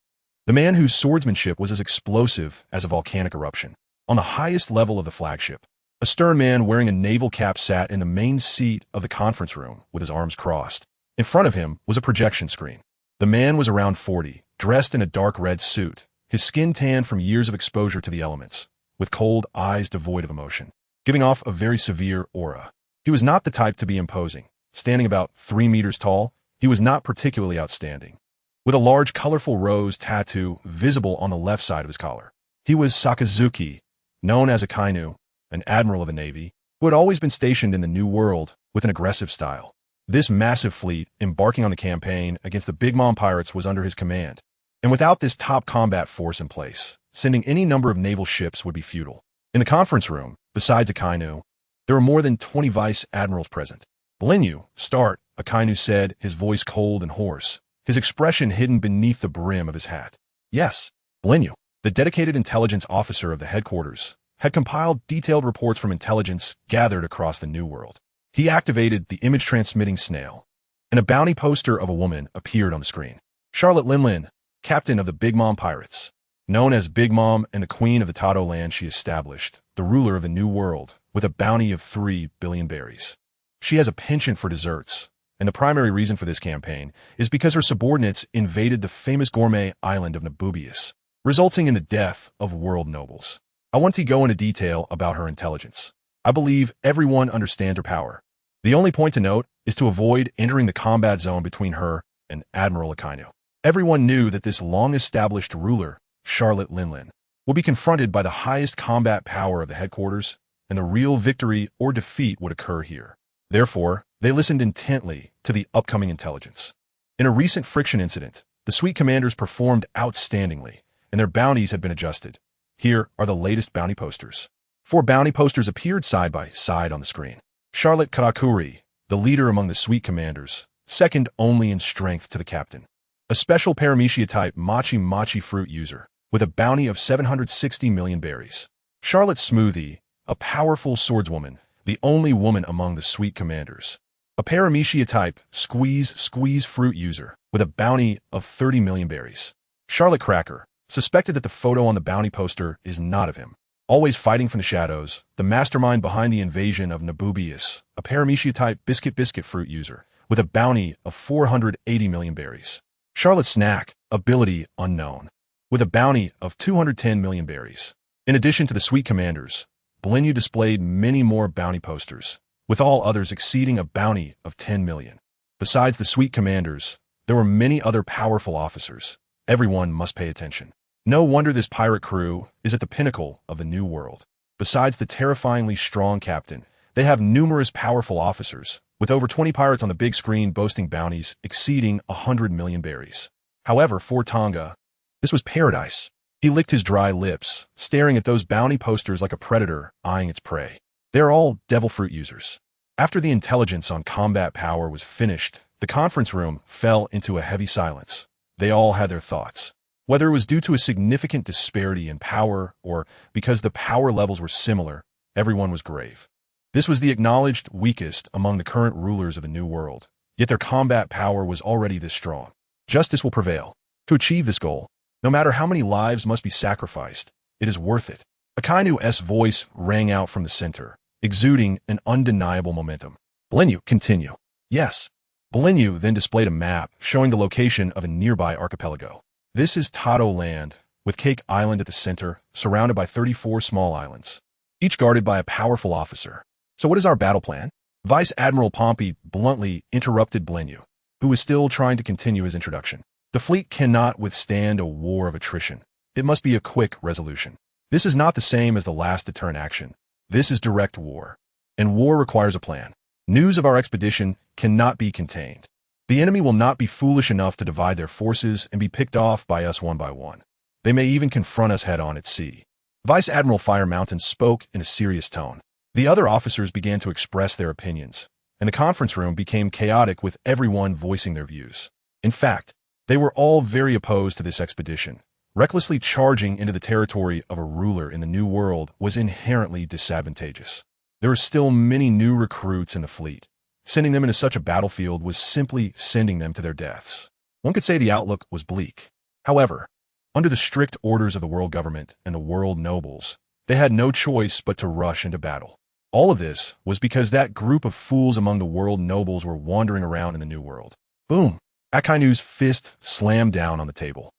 The man whose swordsmanship was as explosive as a volcanic eruption. On the highest level of the flagship, a stern man wearing a naval cap sat in the main seat of the conference room with his arms crossed. In front of him was a projection screen. The man was around 40, dressed in a dark red suit, his skin tanned from years of exposure to the elements, with cold eyes devoid of emotion, giving off a very severe aura. He was not the type to be imposing. Standing about 3 meters tall, he was not particularly outstanding, with a large colorful rose tattoo visible on the left side of his collar. He was Sakazuki, known as a Kainu, an admiral of the navy, who had always been stationed in the New World with an aggressive style. This massive fleet embarking on the campaign against the Big Mom pirates was under his command, and without this top combat force in place, sending any number of naval ships would be futile. In the conference room, besides Akainu, there were more than 20 vice admirals present. Belinyu, start, Akainu said, his voice cold and hoarse, his expression hidden beneath the brim of his hat. Yes, Belinyu, the dedicated intelligence officer of the headquarters, had compiled detailed reports from intelligence gathered across the New World. He activated the image-transmitting snail, and a bounty poster of a woman appeared on the screen. Charlotte Linlin, captain of the Big Mom pirates. Known as Big Mom and the queen of the Tato land she established, the ruler of the New World, with a bounty of 3 billion berries. She has a penchant for desserts, and the primary reason for this campaign is because her subordinates invaded the famous gourmet island of Nabubius, resulting in the death of world nobles. I want to go into detail about her intelligence. I believe everyone understands her power. The only point to note is to avoid entering the combat zone between her and Admiral Akainu. Everyone knew that this long-established ruler, Charlotte Linlin, would be confronted by the highest combat power of the headquarters, and the real victory or defeat would occur here. Therefore, they listened intently to the upcoming intelligence. In a recent friction incident, the suite commanders performed outstandingly, and their bounties had been adjusted. Here are the latest bounty posters. 4 bounty posters appeared side by side on the screen. Charlotte Karakuri, the leader among the suite commanders, second only in strength to the captain. A special paramecia-type Machi fruit user, with a bounty of 760 million berries. Charlotte Smoothie, a powerful swordswoman, the only woman among the suite commanders. A paramecia-type squeeze fruit user, with a bounty of 30 million berries. Charlotte Cracker, suspected that the photo on the bounty poster is not of him. Always fighting from the shadows, the mastermind behind the invasion of Nabubius, a paramecia-type biscuit fruit user, with a bounty of 480 million berries. Charlotte Snack, ability unknown, with a bounty of 210 million berries. In addition to the suite commanders, Belinyu displayed many more bounty posters, with all others exceeding a bounty of 10 million. Besides the suite commanders, there were many other powerful officers. Everyone must pay attention. No wonder this pirate crew is at the pinnacle of the New World. Besides the terrifyingly strong captain, they have numerous powerful officers, with over 20 pirates on the big screen boasting bounties exceeding 100 million berries. However, for Tang Ge, this was paradise. He licked his dry lips, staring at those bounty posters like a predator eyeing its prey. They're all devil fruit users. After the intelligence on combat power was finished, the conference room fell into a heavy silence. They all had their thoughts. Whether it was due to a significant disparity in power or because the power levels were similar, everyone was grave. This was the acknowledged weakest among the current rulers of the New World, yet their combat power was already this strong. Justice will prevail. To achieve this goal, no matter how many lives must be sacrificed, it is worth it. Akainu's voice rang out from the center, exuding an undeniable momentum. Belinyu, continue. Yes. Belinyu then displayed a map showing the location of a nearby archipelago. This is Tato land, with Cake Island at the center, surrounded by 34 small islands, each guarded by a powerful officer. So what is our battle plan? Vice Admiral Pompey bluntly interrupted Belinyu, who was still trying to continue his introduction. The fleet cannot withstand a war of attrition. It must be a quick resolution. This is not the same as the last deterrent action. This is direct war. And war requires a plan. News of our expedition cannot be contained. The enemy will not be foolish enough to divide their forces and be picked off by us one by one. They may even confront us head-on at sea. Vice Admiral Fire Mountain spoke in a serious tone. The other officers began to express their opinions, and the conference room became chaotic with everyone voicing their views. In fact, they were all very opposed to this expedition. Recklessly charging into the territory of a ruler in the New World was inherently disadvantageous. There were still many new recruits in the fleet. Sending them into such a battlefield was simply sending them to their deaths. One could say the outlook was bleak. However, under the strict orders of the world government and the world nobles, they had no choice but to rush into battle. All of this was because that group of fools among the world nobles were wandering around in the New World. Boom! Akainu's fist slammed down on the table,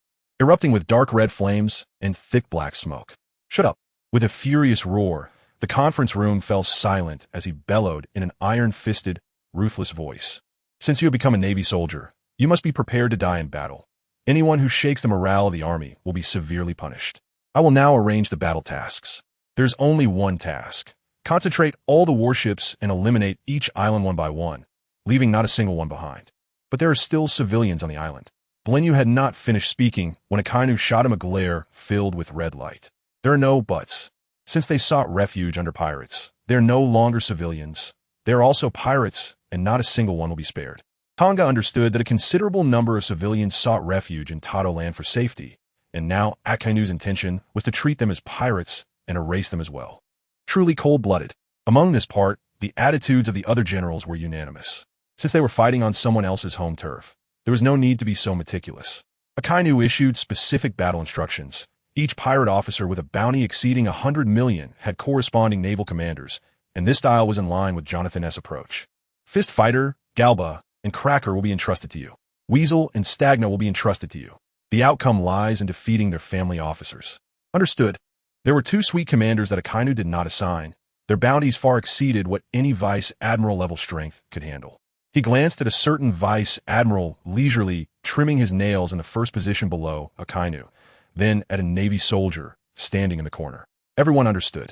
erupting with dark red flames and thick black smoke. Shut up! With a furious roar, the conference room fell silent as he bellowed in an iron-fisted, ruthless voice. Since you have become a Navy soldier, you must be prepared to die in battle. Anyone who shakes the morale of the army will be severely punished. I will now arrange the battle tasks. There's only one task. Concentrate all the warships and eliminate each island one by one, leaving not a single one behind. But there are still civilians on the island. Belenyu had not finished speaking when Akainu shot him a glare filled with red light. There are no buts. Since they sought refuge under pirates, they're no longer civilians. They are also pirates, and not a single one will be spared. Tang Ge understood that a considerable number of civilians sought refuge in Tato land for safety, and now Akainu's intention was to treat them as pirates and erase them as well. Truly cold-blooded. Among this part, the attitudes of the other generals were unanimous. Since they were fighting on someone else's home turf, there was no need to be so meticulous. Akainu issued specific battle instructions. Each pirate officer with a bounty exceeding 100 million had corresponding naval commanders, and this style was in line with Jonathan S.'s approach. Fist Fighter, Galba, and Cracker will be entrusted to you. Weasel and Stagna will be entrusted to you. The outcome lies in defeating their family officers. Understood. There were 2 sweet commanders that Akainu did not assign. Their bounties far exceeded what any vice admiral level strength could handle. He glanced at a certain vice admiral leisurely trimming his nails in the first position below Akainu, then at a Navy soldier standing in the corner. Everyone understood.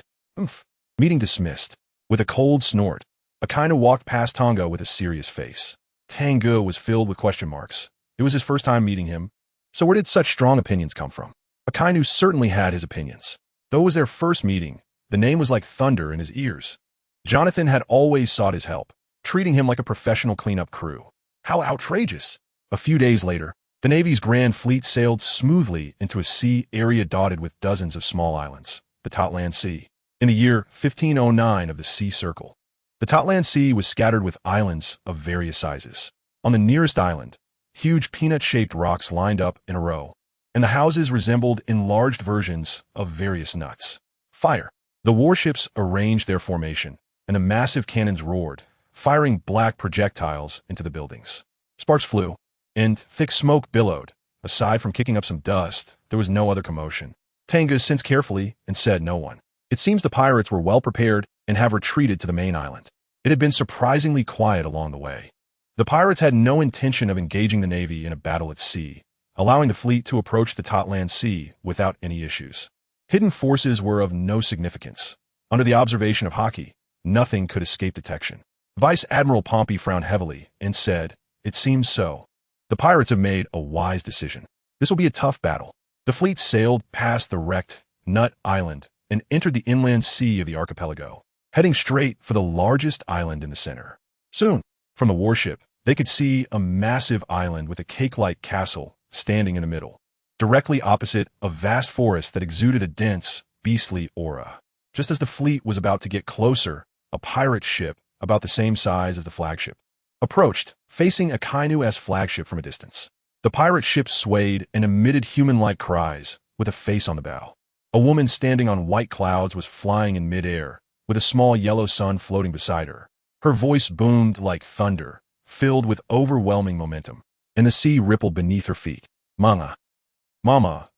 Meeting dismissed. With a cold snort, Akainu walked past Tang Ge with a serious face. Tang Ge was filled with question marks. It was his first time meeting him. So where did such strong opinions come from? Akainu certainly had his opinions. Though it was their first meeting, the name was like thunder in his ears. Jonathan had always sought his help, treating him like a professional cleanup crew. How outrageous! A few days later, the Navy's Grand Fleet sailed smoothly into a sea area dotted with dozens of small islands, the Totland Sea. In the year 1509 of the Sea Circle, the Totland Sea was scattered with islands of various sizes. On the nearest island, huge peanut-shaped rocks lined up in a row, and the houses resembled enlarged versions of various nuts. Fire. The warships arranged their formation, and the massive cannons roared, firing black projectiles into the buildings. Sparks flew, and thick smoke billowed. Aside from kicking up some dust, there was no other commotion. Tang Ge sensed carefully and said no one. It seems the pirates were well prepared and have retreated to the main island. It had been surprisingly quiet along the way. The pirates had no intention of engaging the Navy in a battle at sea, allowing the fleet to approach the Totland Sea without any issues. Hidden forces were of no significance. Under the observation of Haki, nothing could escape detection. Vice Admiral Pompey frowned heavily and said, "It seems so. The pirates have made a wise decision. This will be a tough battle." The fleet sailed past the wrecked Nut Island and entered the inland sea of the archipelago, heading straight for the largest island in the center. Soon, from the warship, they could see a massive island with a cake-like castle standing in the middle. Directly opposite, a vast forest that exuded a dense, beastly aura. Just as the fleet was about to get closer, a pirate ship, about the same size as the flagship, approached, facing Akainu's flagship from a distance. The pirate ship swayed and emitted human-like cries, with a face on the bow. A woman standing on white clouds was flying in midair, with a small yellow sun floating beside her. Her voice boomed like thunder, filled with overwhelming momentum, and the sea rippled beneath her feet. Mama,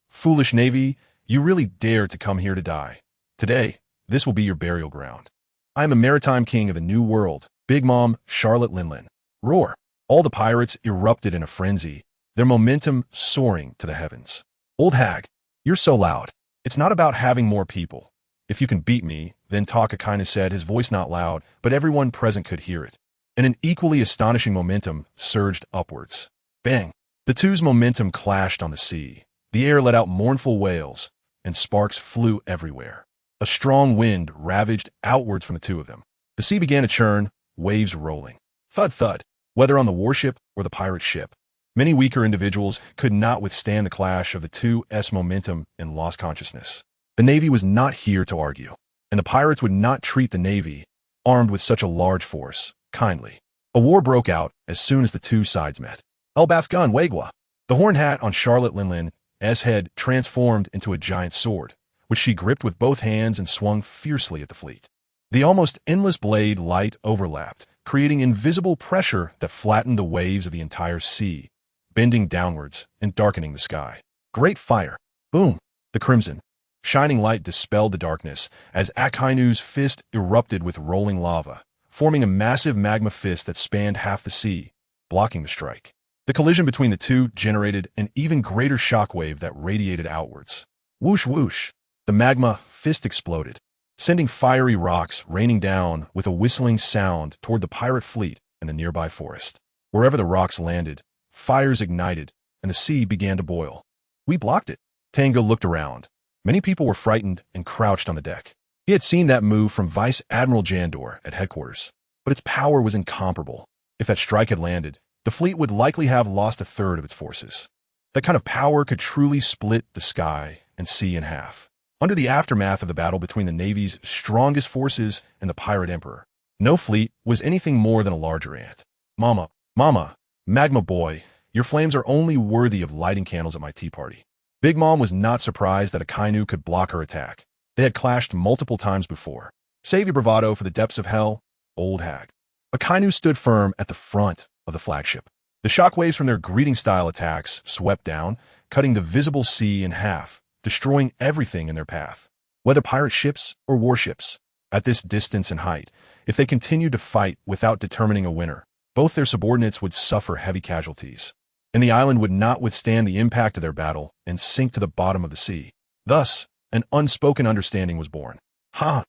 foolish Navy, you really dared to come here to die. Today, this will be your burial ground. I am a maritime king of the New World, Big Mom Charlotte Linlin. Roar! All the pirates erupted in a frenzy, their momentum soaring to the heavens. Old hag, you're so loud. It's not about having more people. If you can beat me, then talk, Akainu said, his voice not loud, but everyone present could hear it. And an equally astonishing momentum surged upwards. Bang! The two's momentum clashed on the sea. The air let out mournful wails, and sparks flew everywhere. A strong wind ravaged outwards from the two of them. The sea began to churn, waves rolling. Thud thud, whether on the warship or the pirate ship. Many weaker individuals could not withstand the clash of the two's momentum and lost consciousness. The Navy was not here to argue, and the pirates would not treat the Navy, armed with such a large force, kindly. A war broke out as soon as the two sides met. Elbath's gun, Wagwa. The horned hat on Charlotte Linlin's head transformed into a giant sword, which she gripped with both hands and swung fiercely at the fleet. The almost endless blade light overlapped, creating invisible pressure that flattened the waves of the entire sea, bending downwards and darkening the sky. Great fire. Boom! The crimson, shining light dispelled the darkness as Akainu's fist erupted with rolling lava, forming a massive magma fist that spanned half the sea, blocking the strike. The collision between the two generated an even greater shockwave that radiated outwards. Whoosh whoosh! The magma fist exploded, sending fiery rocks raining down with a whistling sound toward the pirate fleet and the nearby forest. Wherever the rocks landed, fires ignited, and the sea began to boil. We blocked it. Tang Ge looked around. Many people were frightened and crouched on the deck. He had seen that move from Vice Admiral Jandor at headquarters, but its power was incomparable. If that strike had landed, the fleet would likely have lost a third of its forces. That kind of power could truly split the sky and sea in half. Under the aftermath of the battle between the Navy's strongest forces and the pirate emperor, no fleet was anything more than a larger ant. Mama, Magma Boy, your flames are only worthy of lighting candles at my tea party. Big Mom was not surprised that a Kainu could block her attack. They had clashed multiple times before. Save your bravado for the depths of hell, old hag. A Kainu stood firm at the front of the flagship. The shockwaves from their greeting-style attacks swept down, cutting the visible sea in half, destroying everything in their path, whether pirate ships or warships. At this distance and height, if they continued to fight without determining a winner, both their subordinates would suffer heavy casualties, and the island would not withstand the impact of their battle and sink to the bottom of the sea. Thus, an unspoken understanding was born. Ha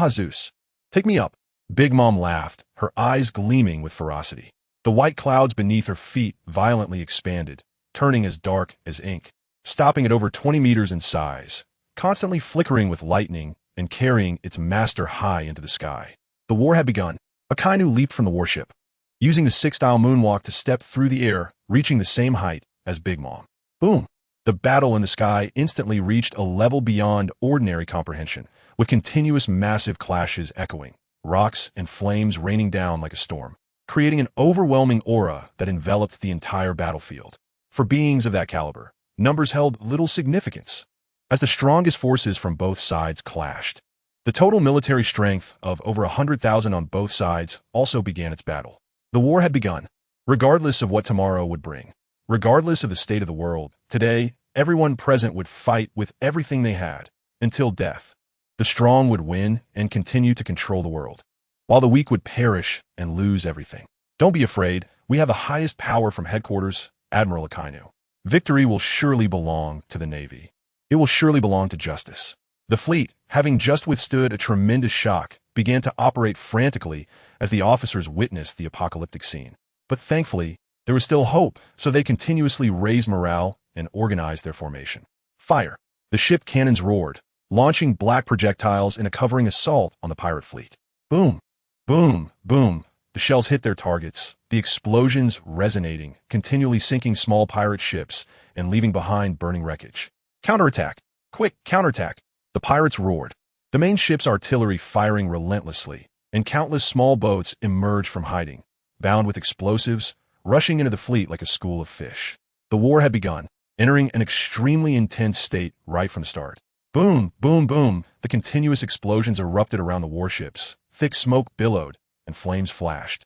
Zeus. Take me up. Big Mom laughed, her eyes gleaming with ferocity. The white clouds beneath her feet violently expanded, turning as dark as ink, stopping at over 20 meters in size, constantly flickering with lightning and carrying its master high into the sky. The war had begun. A Kainu leaped from the warship, using the six-style moonwalk to step through the air, reaching the same height as Big Mom. Boom! The battle in the sky instantly reached a level beyond ordinary comprehension, with continuous massive clashes echoing, rocks and flames raining down like a storm, creating an overwhelming aura that enveloped the entire battlefield. For beings of that caliber, numbers held little significance, as the strongest forces from both sides clashed. The total military strength of over 100,000 on both sides also began its battle. The war had begun. Regardless of what tomorrow would bring, regardless of the state of the world, today, everyone present would fight with everything they had, until death. The strong would win and continue to control the world, while the weak would perish and lose everything. Don't be afraid, we have the highest power from headquarters, Admiral Akainu. Victory will surely belong to the Navy. It will surely belong to justice. The fleet, having just withstood a tremendous shock, began to operate frantically as the officers witnessed the apocalyptic scene. But thankfully, there was still hope, so they continuously raised morale and organized their formation. Fire! The ship cannons roared, launching black projectiles in a covering assault on the pirate fleet. Boom! Boom! Boom! The shells hit their targets, the explosions resonating, continually sinking small pirate ships and leaving behind burning wreckage. Counterattack! Quick, counterattack! The pirates roared, the main ship's artillery firing relentlessly, and countless small boats emerged from hiding, bound with explosives, rushing into the fleet like a school of fish. The war had begun, entering an extremely intense state right from the start. Boom, boom, boom, the continuous explosions erupted around the warships, thick smoke billowed, and flames flashed.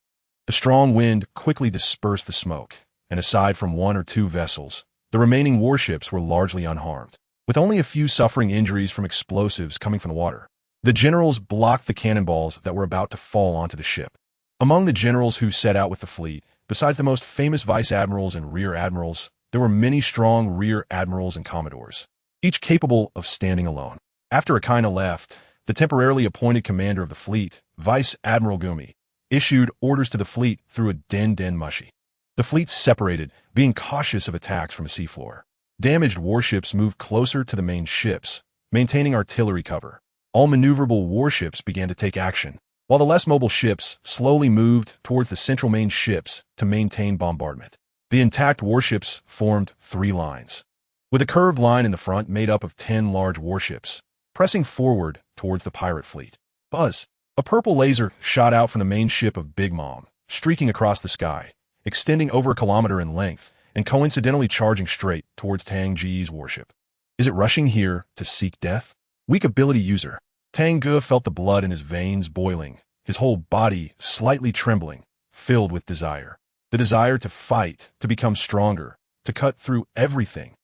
The strong wind quickly dispersed the smoke, and aside from one or two vessels, the remaining warships were largely unharmed, with only a few suffering injuries from explosives coming from the water. The generals blocked the cannonballs that were about to fall onto the ship. Among the generals who set out with the fleet, besides the most famous vice admirals and rear admirals, there were many strong rear admirals and commodores, each capable of standing alone. After Akainu left, the temporarily appointed commander of the fleet, Vice Admiral Gumi, issued orders to the fleet through a den mushy. The fleet separated, being cautious of attacks from the seafloor. Damaged warships moved closer to the main ships, maintaining artillery cover. All maneuverable warships began to take action, while the less mobile ships slowly moved towards the central main ships to maintain bombardment. The intact warships formed 3 lines, with a curved line in the front made up of 10 large warships, pressing forward towards the pirate fleet. Buzz! A purple laser shot out from the main ship of Big Mom, streaking across the sky, extending over a kilometer in length, and coincidentally charging straight towards Tang Ge's warship. Is it rushing here to seek death? Weak ability user. Tang Ge felt the blood in his veins boiling, his whole body slightly trembling, filled with desire. The desire to fight, to become stronger, to cut through everything.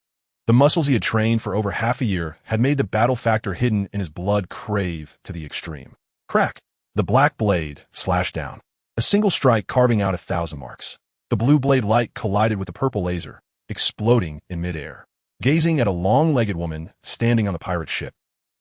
The muscles he had trained for over half a year had made the battle factor hidden in his blood crave to the extreme. Crack! The black blade slashed down, a single strike carving out 1,000 marks. The blue blade light collided with the purple laser, exploding in midair. Gazing at a long-legged woman standing on the pirate ship,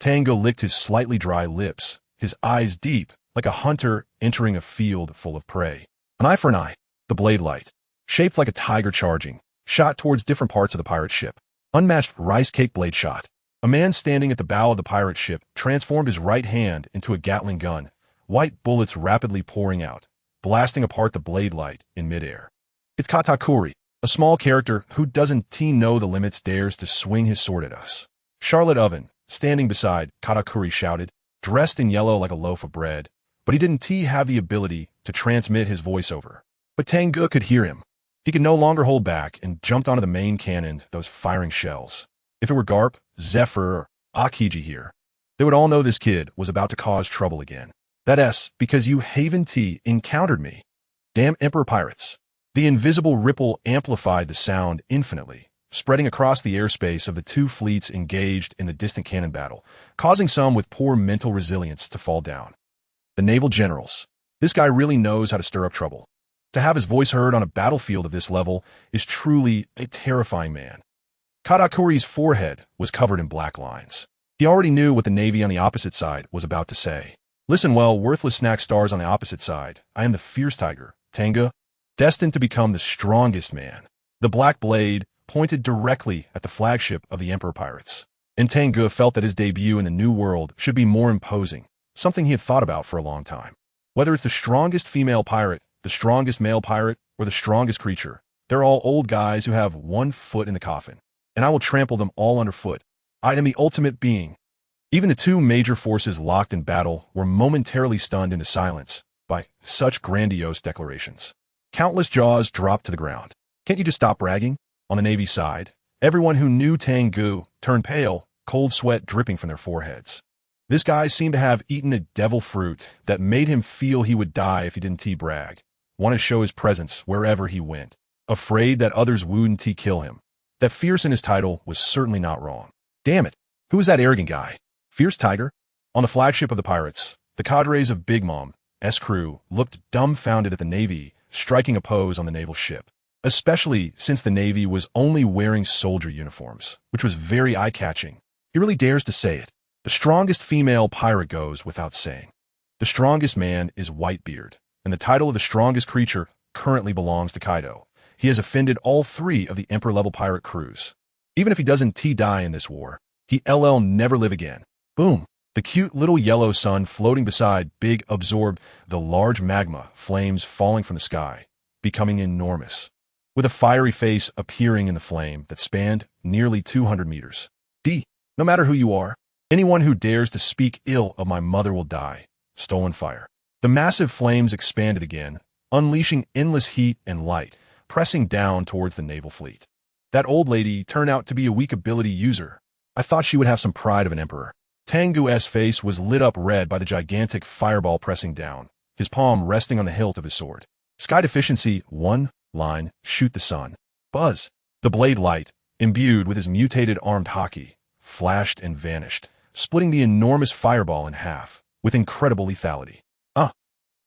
Tang Ge licked his slightly dry lips, his eyes deep, like a hunter entering a field full of prey. An eye for an eye. The blade light, shaped like a tiger charging, shot towards different parts of the pirate ship. Unmatched rice cake blade shot. A man standing at the bow of the pirate ship transformed his right hand into a Gatling gun, white bullets rapidly pouring out, blasting apart the blade light in midair. It's Katakuri, a small character who doesn't know the limits, dares to swing his sword at us. Charlotte Oven, standing beside Katakuri, shouted, dressed in yellow like a loaf of bread, but he didn't have the ability to transmit his voiceover. But Tang Ge could hear him. He could no longer hold back and jumped onto the main cannon, those firing shells. If it were Garp, Zephyr, or Akiji here, they would all know this kid was about to cause trouble again. That's because you Haven T encountered me. Damn Emperor Pirates. The invisible ripple amplified the sound infinitely, spreading across the airspace of the two fleets engaged in the distant cannon battle, causing some with poor mental resilience to fall down. The naval generals. This guy really knows how to stir up trouble. To have his voice heard on a battlefield of this level is truly a terrifying man. Katakuri's forehead was covered in black lines. He already knew what the Navy on the opposite side was about to say. Listen well, worthless snack stars on the opposite side. I am the fierce tiger, Tang Ge, destined to become the strongest man. The black blade pointed directly at the flagship of the Emperor Pirates. And Tang Ge felt that his debut in the New World should be more imposing, something he had thought about for a long time. Whether it's the strongest female pirate, the strongest male pirate, or the strongest creature, they're all old guys who have one foot in the coffin, and I will trample them all underfoot. I am the ultimate being. Even the two major forces locked in battle were momentarily stunned into silence by such grandiose declarations. Countless jaws dropped to the ground. Can't you just stop bragging? On the Navy side, everyone who knew Tang Ge turned pale, cold sweat dripping from their foreheads. This guy seemed to have eaten a devil fruit that made him feel he would die if he didn't brag. Wanted to show his presence wherever he went. Afraid that others wouldn't kill him. That fierce in his title was certainly not wrong. Damn it, who was that arrogant guy? Fierce Tiger? On the flagship of the pirates, the cadres of Big Mom's crew looked dumbfounded at the Navy striking a pose on the naval ship, especially since the Navy was only wearing soldier uniforms, which was very eye-catching. He really dares to say it. The strongest female pirate goes without saying. The strongest man is Whitebeard, and the title of the strongest creature currently belongs to Kaido. He has offended all three of the Emperor-level pirate crews. Even if he doesn't die in this war, he'll never live again. Boom. The cute little yellow sun floating beside Big absorbed the large magma flames falling from the sky, becoming enormous, with a fiery face appearing in the flame that spanned nearly 200 meters. No matter who you are, anyone who dares to speak ill of my mother will die. Stolen fire. The massive flames expanded again, unleashing endless heat and light, pressing down towards the naval fleet. That old lady turned out to be a weak ability user. I thought she would have some pride of an emperor. Tang Ge's face was lit up red by the gigantic fireball pressing down, his palm resting on the hilt of his sword. Sky deficiency 1, line, shoot the sun. Buzz. The blade light, imbued with his mutated armed hockey, flashed and vanished, splitting the enormous fireball in half, with incredible lethality.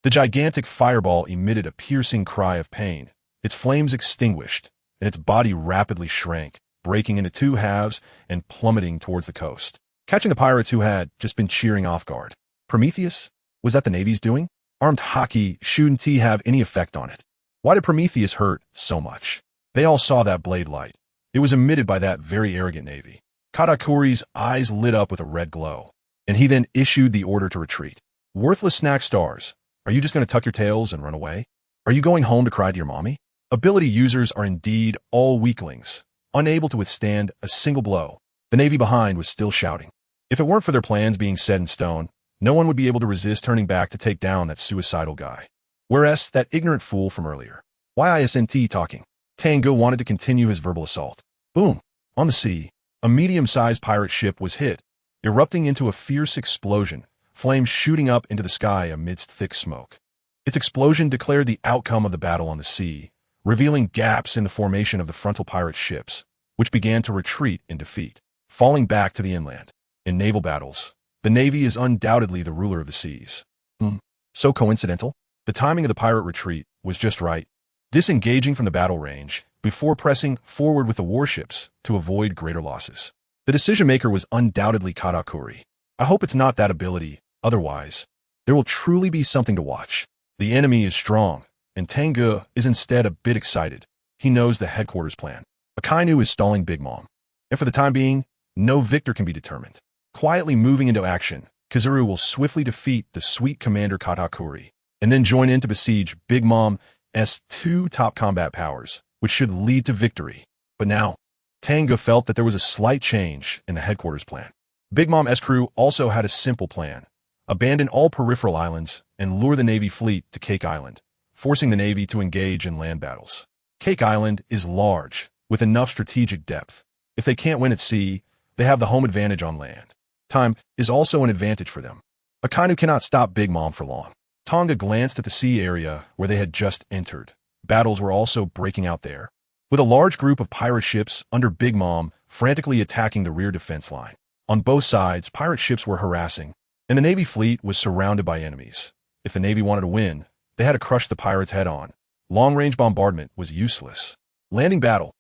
The gigantic fireball emitted a piercing cry of pain. Its flames extinguished, and its body rapidly shrank, breaking into two halves and plummeting towards the coast, catching the pirates who had just been cheering off guard. Prometheus? Was that the Navy's doing? Armed hockey shouldn't have any effect on it. Why did Prometheus hurt so much? They all saw that blade light. It was emitted by that very arrogant Navy. Katakuri's eyes lit up with a red glow, and he then issued the order to retreat. Worthless snack stars, are you just going to tuck your tails and run away? Are you going home to cry to your mommy? Ability users are indeed all weaklings, unable to withstand a single blow. The Navy behind was still shouting. If it weren't for their plans being set in stone, no one would be able to resist turning back to take down that suicidal guy. Whereas that ignorant fool from earlier. Why isn't talking? Tang Ge wanted to continue his verbal assault. Boom. On the sea, a medium-sized pirate ship was hit, erupting into a fierce explosion, flames shooting up into the sky amidst thick smoke. Its explosion declared the outcome of the battle on the sea, revealing gaps in the formation of the frontal pirate ships, which began to retreat in defeat, falling back to the inland. In naval battles, the Navy is undoubtedly the ruler of the seas. So coincidental? The timing of the pirate retreat was just right, disengaging from the battle range before pressing forward with the warships to avoid greater losses. The decision-maker was undoubtedly Katakuri. I hope it's not that ability, otherwise, there will truly be something to watch. The enemy is strong, and Tang Ge is instead a bit excited. He knows the headquarters plan. Akainu is stalling Big Mom. And for the time being, no victor can be determined. Quietly moving into action, Kazuru will swiftly defeat the sweet commander Katakuri, and then join in to besiege Big Mom's two top combat powers, which should lead to victory. But now, Tang Ge felt that there was a slight change in the headquarters plan. Big Mom's crew also had a simple plan: abandon all peripheral islands and lure the Navy fleet to Cake Island, forcing the Navy to engage in land battles. Cake Island is large, with enough strategic depth. If they can't win at sea, they have the home advantage on land. Time is also an advantage for them. Akainu cannot stop Big Mom for long. Tang Ge glanced at the sea area where they had just entered. Battles were also breaking out there, with a large group of pirate ships under Big Mom frantically attacking the rear defense line. On both sides, pirate ships were harassing, and the Navy fleet was surrounded by enemies. If the Navy wanted to win, they had to crush the pirates head-on. Long-range bombardment was useless. Landing battle.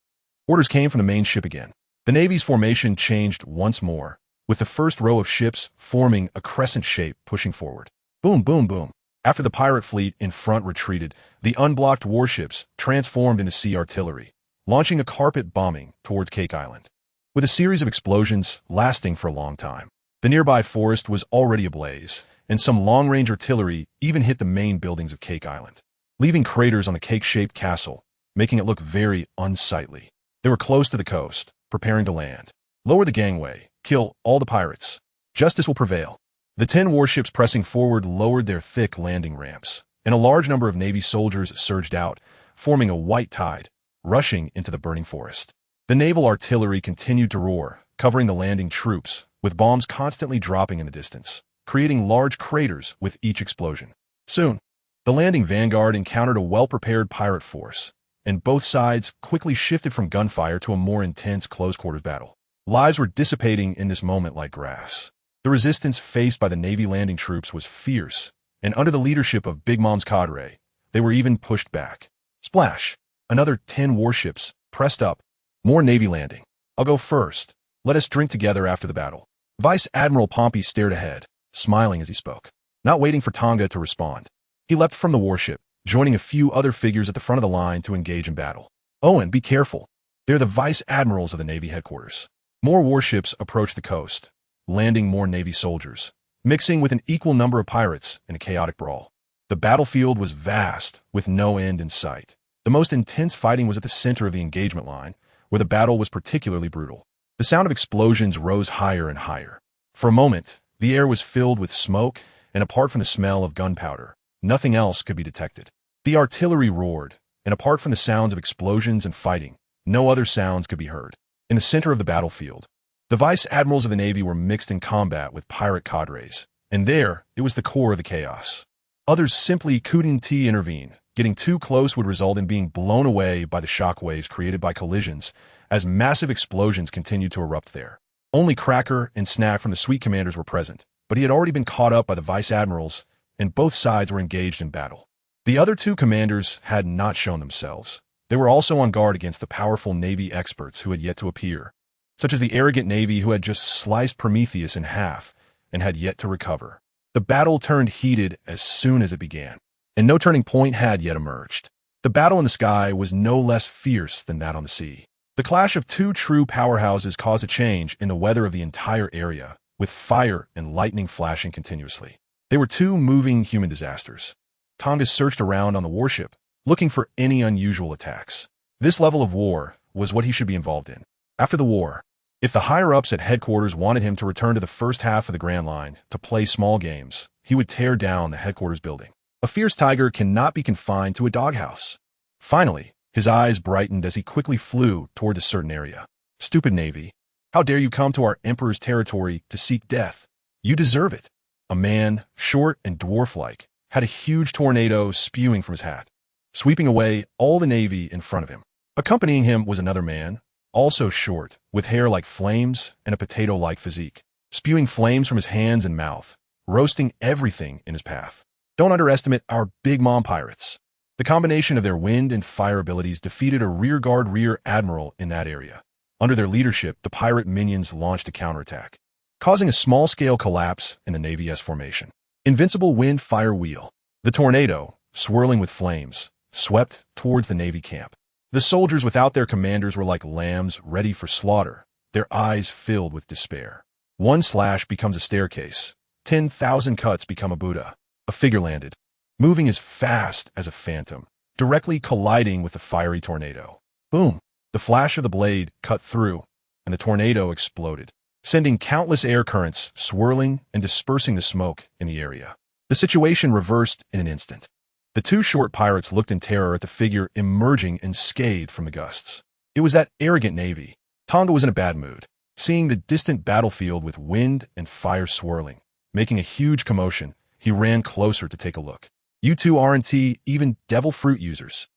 Orders came from the main ship again. The Navy's formation changed once more, with the first row of ships forming a crescent shape pushing forward. Boom, boom, boom. After the pirate fleet in front retreated, the unblocked warships transformed into sea artillery, launching a carpet bombing towards Cake Island, with a series of explosions lasting for a long time. The nearby forest was already ablaze, and some long-range artillery even hit the main buildings of Cake Island, leaving craters on the cake-shaped castle, making it look very unsightly. They were close to the coast, preparing to land. Lower the gangway, kill all the pirates. Justice will prevail. The 10 warships pressing forward lowered their thick landing ramps, and a large number of Navy soldiers surged out, forming a white tide, rushing into the burning forest. The naval artillery continued to roar, covering the landing troops, with bombs constantly dropping in the distance, creating large craters with each explosion. Soon, the landing vanguard encountered a well-prepared pirate force, and both sides quickly shifted from gunfire to a more intense close-quarters battle. Lives were dissipating in this moment like grass. The resistance faced by the Navy landing troops was fierce, and under the leadership of Big Mom's cadre, they were even pushed back. Splash! Another 10 warships pressed up. More Navy landing. I'll go first. Let us drink together after the battle. Vice Admiral Pompey stared ahead, smiling as he spoke, not waiting for Tang Ge to respond. He leapt from the warship, joining a few other figures at the front of the line to engage in battle. Owen, be careful. They're the vice admirals of the Navy headquarters. More warships approached the coast, landing more Navy soldiers, mixing with an equal number of pirates in a chaotic brawl. The battlefield was vast, with no end in sight. The most intense fighting was at the center of the engagement line, where the battle was particularly brutal. The sound of explosions rose higher and higher. For a moment, the air was filled with smoke, and apart from the smell of gunpowder, nothing else could be detected. The artillery roared, and apart from the sounds of explosions and fighting, no other sounds could be heard. In the center of the battlefield, the vice admirals of the Navy were mixed in combat with pirate cadres, and there, it was the core of the chaos. Others simply couldn't intervene. Getting too close would result in being blown away by the shockwaves created by collisions, as massive explosions continued to erupt there. Only Cracker and Snack from the Sweet Commanders were present, but he had already been caught up by the vice admirals, and both sides were engaged in battle. The other two commanders had not shown themselves. They were also on guard against the powerful Navy experts who had yet to appear, such as the arrogant Navy who had just sliced Prometheus in half and had yet to recover. The battle turned heated as soon as it began, and no turning point had yet emerged. The battle in the sky was no less fierce than that on the sea. The clash of two true powerhouses caused a change in the weather of the entire area, with fire and lightning flashing continuously. They were two moving human disasters. Tang Ge searched around on the warship, looking for any unusual attacks. This level of war was what he should be involved in. After the war, if the higher-ups at headquarters wanted him to return to the first half of the Grand Line to play small games, he would tear down the headquarters building. A fierce tiger cannot be confined to a doghouse. Finally, his eyes brightened as he quickly flew toward a certain area. Stupid Navy, how dare you come to our Emperor's territory to seek death? You deserve it. A man, short and dwarf-like, had a huge tornado spewing from his hat, sweeping away all the Navy in front of him. Accompanying him was another man, also short, with hair like flames and a potato-like physique, spewing flames from his hands and mouth, roasting everything in his path. Don't underestimate our Big Mom pirates. The combination of their wind and fire abilities defeated a rearguard rear admiral in that area. Under their leadership, the pirate minions launched a counterattack. causing a small-scale collapse in the Navy S formation. Invincible wind fire wheel. The tornado, swirling with flames, swept towards the Navy camp. The soldiers without their commanders were like lambs ready for slaughter, their eyes filled with despair. One slash becomes a staircase. 10,000 cuts become a Buddha. A figure landed, moving as fast as a phantom, directly colliding with the fiery tornado. Boom! The flash of the blade cut through, and the tornado exploded, sending countless air currents swirling and dispersing the smoke in the area. The situation reversed in an instant. The two short pirates looked in terror at the figure emerging unscathed from the gusts. It was that arrogant Navy. Tang Ge was in a bad mood, seeing the distant battlefield with wind and fire swirling. Making a huge commotion, he ran closer to take a look. You two aren't even devil fruit users.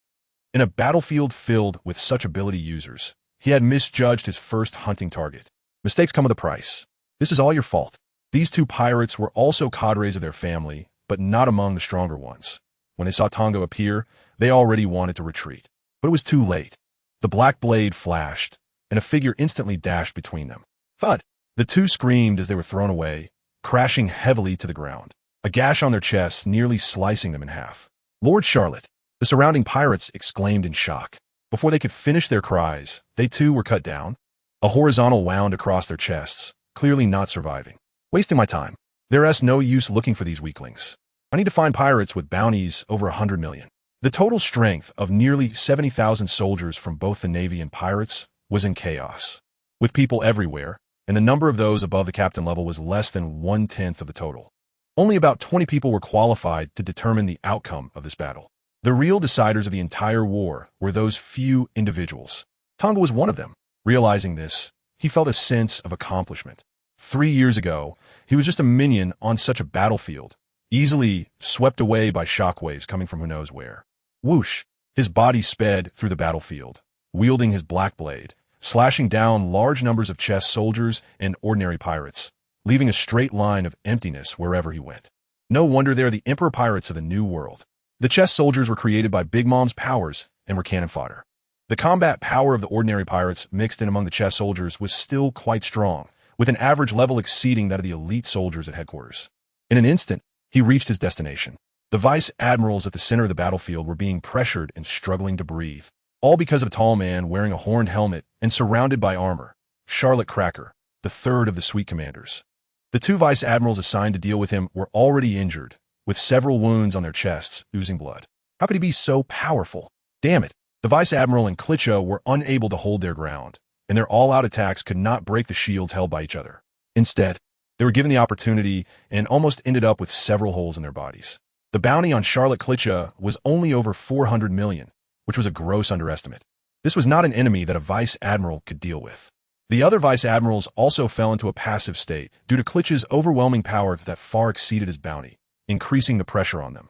In a battlefield filled with such ability users, he had misjudged his first hunting target. Mistakes come with a price. This is all your fault. These two pirates were also cadres of their family, but not among the stronger ones. When they saw Tang Ge appear, they already wanted to retreat. But it was too late. The black blade flashed, and a figure instantly dashed between them. Thud! The two screamed as they were thrown away, crashing heavily to the ground, a gash on their chests nearly slicing them in half. Lord Charlotte! The surrounding pirates exclaimed in shock. Before they could finish their cries, they too were cut down. A horizontal wound across their chests, clearly not surviving. Wasting my time. There's no use looking for these weaklings. I need to find pirates with bounties over 100 million. The total strength of nearly 70,000 soldiers from both the Navy and pirates was in chaos, with people everywhere, and the number of those above the captain level was less than 1/10 of the total. Only about 20 people were qualified to determine the outcome of this battle. The real deciders of the entire war were those few individuals. Tang Ge was one of them. Realizing this, he felt a sense of accomplishment. 3 years ago, he was just a minion on such a battlefield, easily swept away by shockwaves coming from who knows where. Whoosh! His body sped through the battlefield, wielding his black blade, slashing down large numbers of chess soldiers and ordinary pirates, leaving a straight line of emptiness wherever he went. No wonder they're the emperor pirates of the New World. The chess soldiers were created by Big Mom's powers and were cannon fodder. The combat power of the ordinary pirates mixed in among the chess soldiers was still quite strong, with an average level exceeding that of the elite soldiers at headquarters. In an instant, he reached his destination. The vice admirals at the center of the battlefield were being pressured and struggling to breathe, all because of a tall man wearing a horned helmet and surrounded by armor, Charlotte Cracker, the third of the suite commanders. The two vice admirals assigned to deal with him were already injured, with several wounds on their chests, oozing blood. How could he be so powerful? Damn it! The vice admiral and Klitschko were unable to hold their ground, and their all-out attacks could not break the shields held by each other. Instead, they were given the opportunity and almost ended up with several holes in their bodies. The bounty on Charlotte Klitschko was only over 400 million, which was a gross underestimate. This was not an enemy that a vice admiral could deal with. The other vice admirals also fell into a passive state due to Klitschko's overwhelming power that far exceeded his bounty, increasing the pressure on them.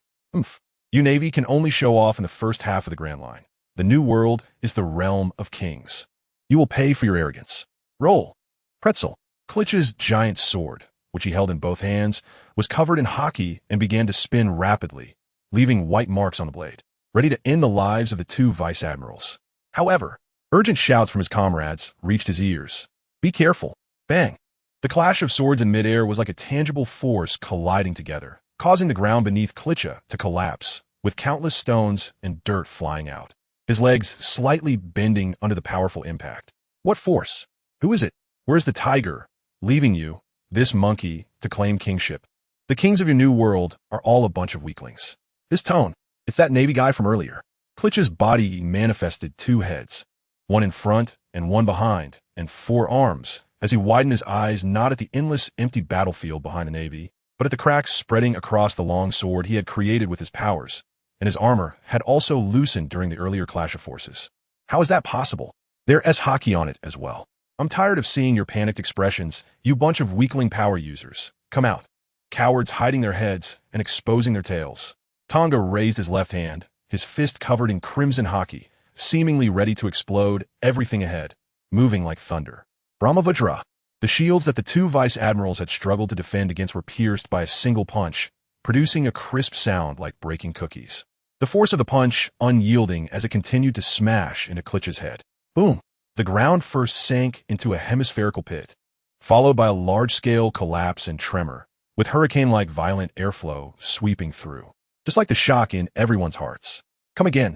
You Navy can only show off in the first half of the Grand Line. The New World is the realm of kings. You will pay for your arrogance. Roll. Pretzel. Klitschko's giant sword, which he held in both hands, was covered in hockey and began to spin rapidly, leaving white marks on the blade, ready to end the lives of the two vice admirals. However, urgent shouts from his comrades reached his ears. Be careful. Bang. The clash of swords in midair was like a tangible force colliding together, causing the ground beneath Klitschko to collapse, with countless stones and dirt flying out, his legs slightly bending under the powerful impact. What force? Who is it? Where's the tiger, leaving you, this monkey, to claim kingship? The kings of your new world are all a bunch of weaklings. This tone, it's that Navy guy from earlier. Klitschko's body manifested two heads, one in front and one behind, and 4 arms, as he widened his eyes not at the endless empty battlefield behind the Navy, but at the cracks spreading across the long sword he had created with his powers, and his armor had also loosened during the earlier clash of forces. How is that possible? There's hockey on it as well. I'm tired of seeing your panicked expressions, you bunch of weakling power users. Come out. Cowards hiding their heads and exposing their tails. Tang Ge raised his left hand, his fist covered in crimson hockey, seemingly ready to explode everything ahead, moving like thunder. Brahmavajra. The shields that the two vice admirals had struggled to defend against were pierced by a single punch, producing a crisp sound like breaking cookies. The force of the punch unyielding as it continued to smash into Klitschko's head. Boom! The ground first sank into a hemispherical pit, followed by a large-scale collapse and tremor, with hurricane-like violent airflow sweeping through. Just like the shock in everyone's hearts. Come again.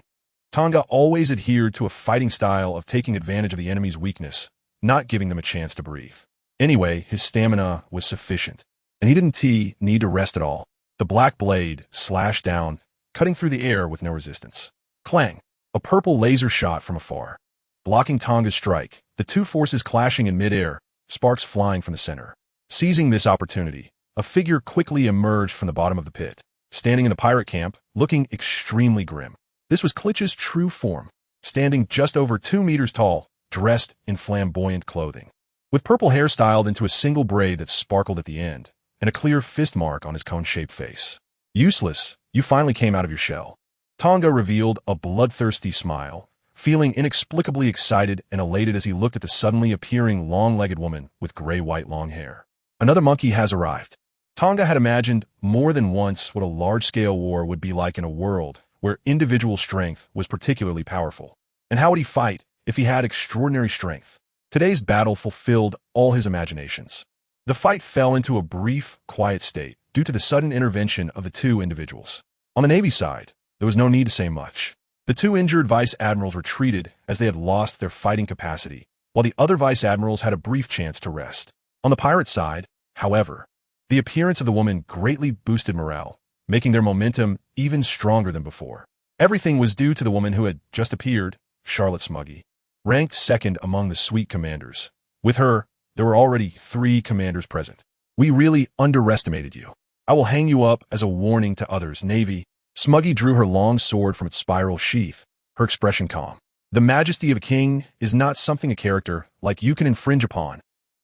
Tang Ge always adhered to a fighting style of taking advantage of the enemy's weakness, not giving them a chance to breathe. Anyway, his stamina was sufficient, and he didn't need to rest at all. The black blade slashed down, cutting through the air with no resistance. Clang! A purple laser shot from afar, blocking Tang Ge's strike, the two forces clashing in midair, sparks flying from the center. Seizing this opportunity, a figure quickly emerged from the bottom of the pit, standing in the pirate camp, looking extremely grim. This was Klitsch's true form, standing just over 2 meters tall, dressed in flamboyant clothing, with purple hair styled into a single braid that sparkled at the end, and a clear fist mark on his cone-shaped face. Useless, you finally came out of your shell. Tang Ge revealed a bloodthirsty smile, feeling inexplicably excited and elated as he looked at the suddenly appearing long-legged woman with gray-white long hair. Another monkey has arrived. Tang Ge had imagined more than once what a large-scale war would be like in a world where individual strength was particularly powerful. And how would he fight if he had extraordinary strength? Today's battle fulfilled all his imaginations. The fight fell into a brief, quiet state due to the sudden intervention of the two individuals. On the Navy side, there was no need to say much. The two injured vice admirals retreated as they had lost their fighting capacity, while the other vice admirals had a brief chance to rest. On the pirate side, however, the appearance of the woman greatly boosted morale, making their momentum even stronger than before. Everything was due to the woman who had just appeared, Charlotte Smuggy, ranked second among the suite commanders. With her, there were already 3 commanders present. We really underestimated you. I will hang you up as a warning to others, Navy. Smuggy drew her long sword from its spiral sheath, her expression calm. The majesty of a king is not something a character like you can infringe upon.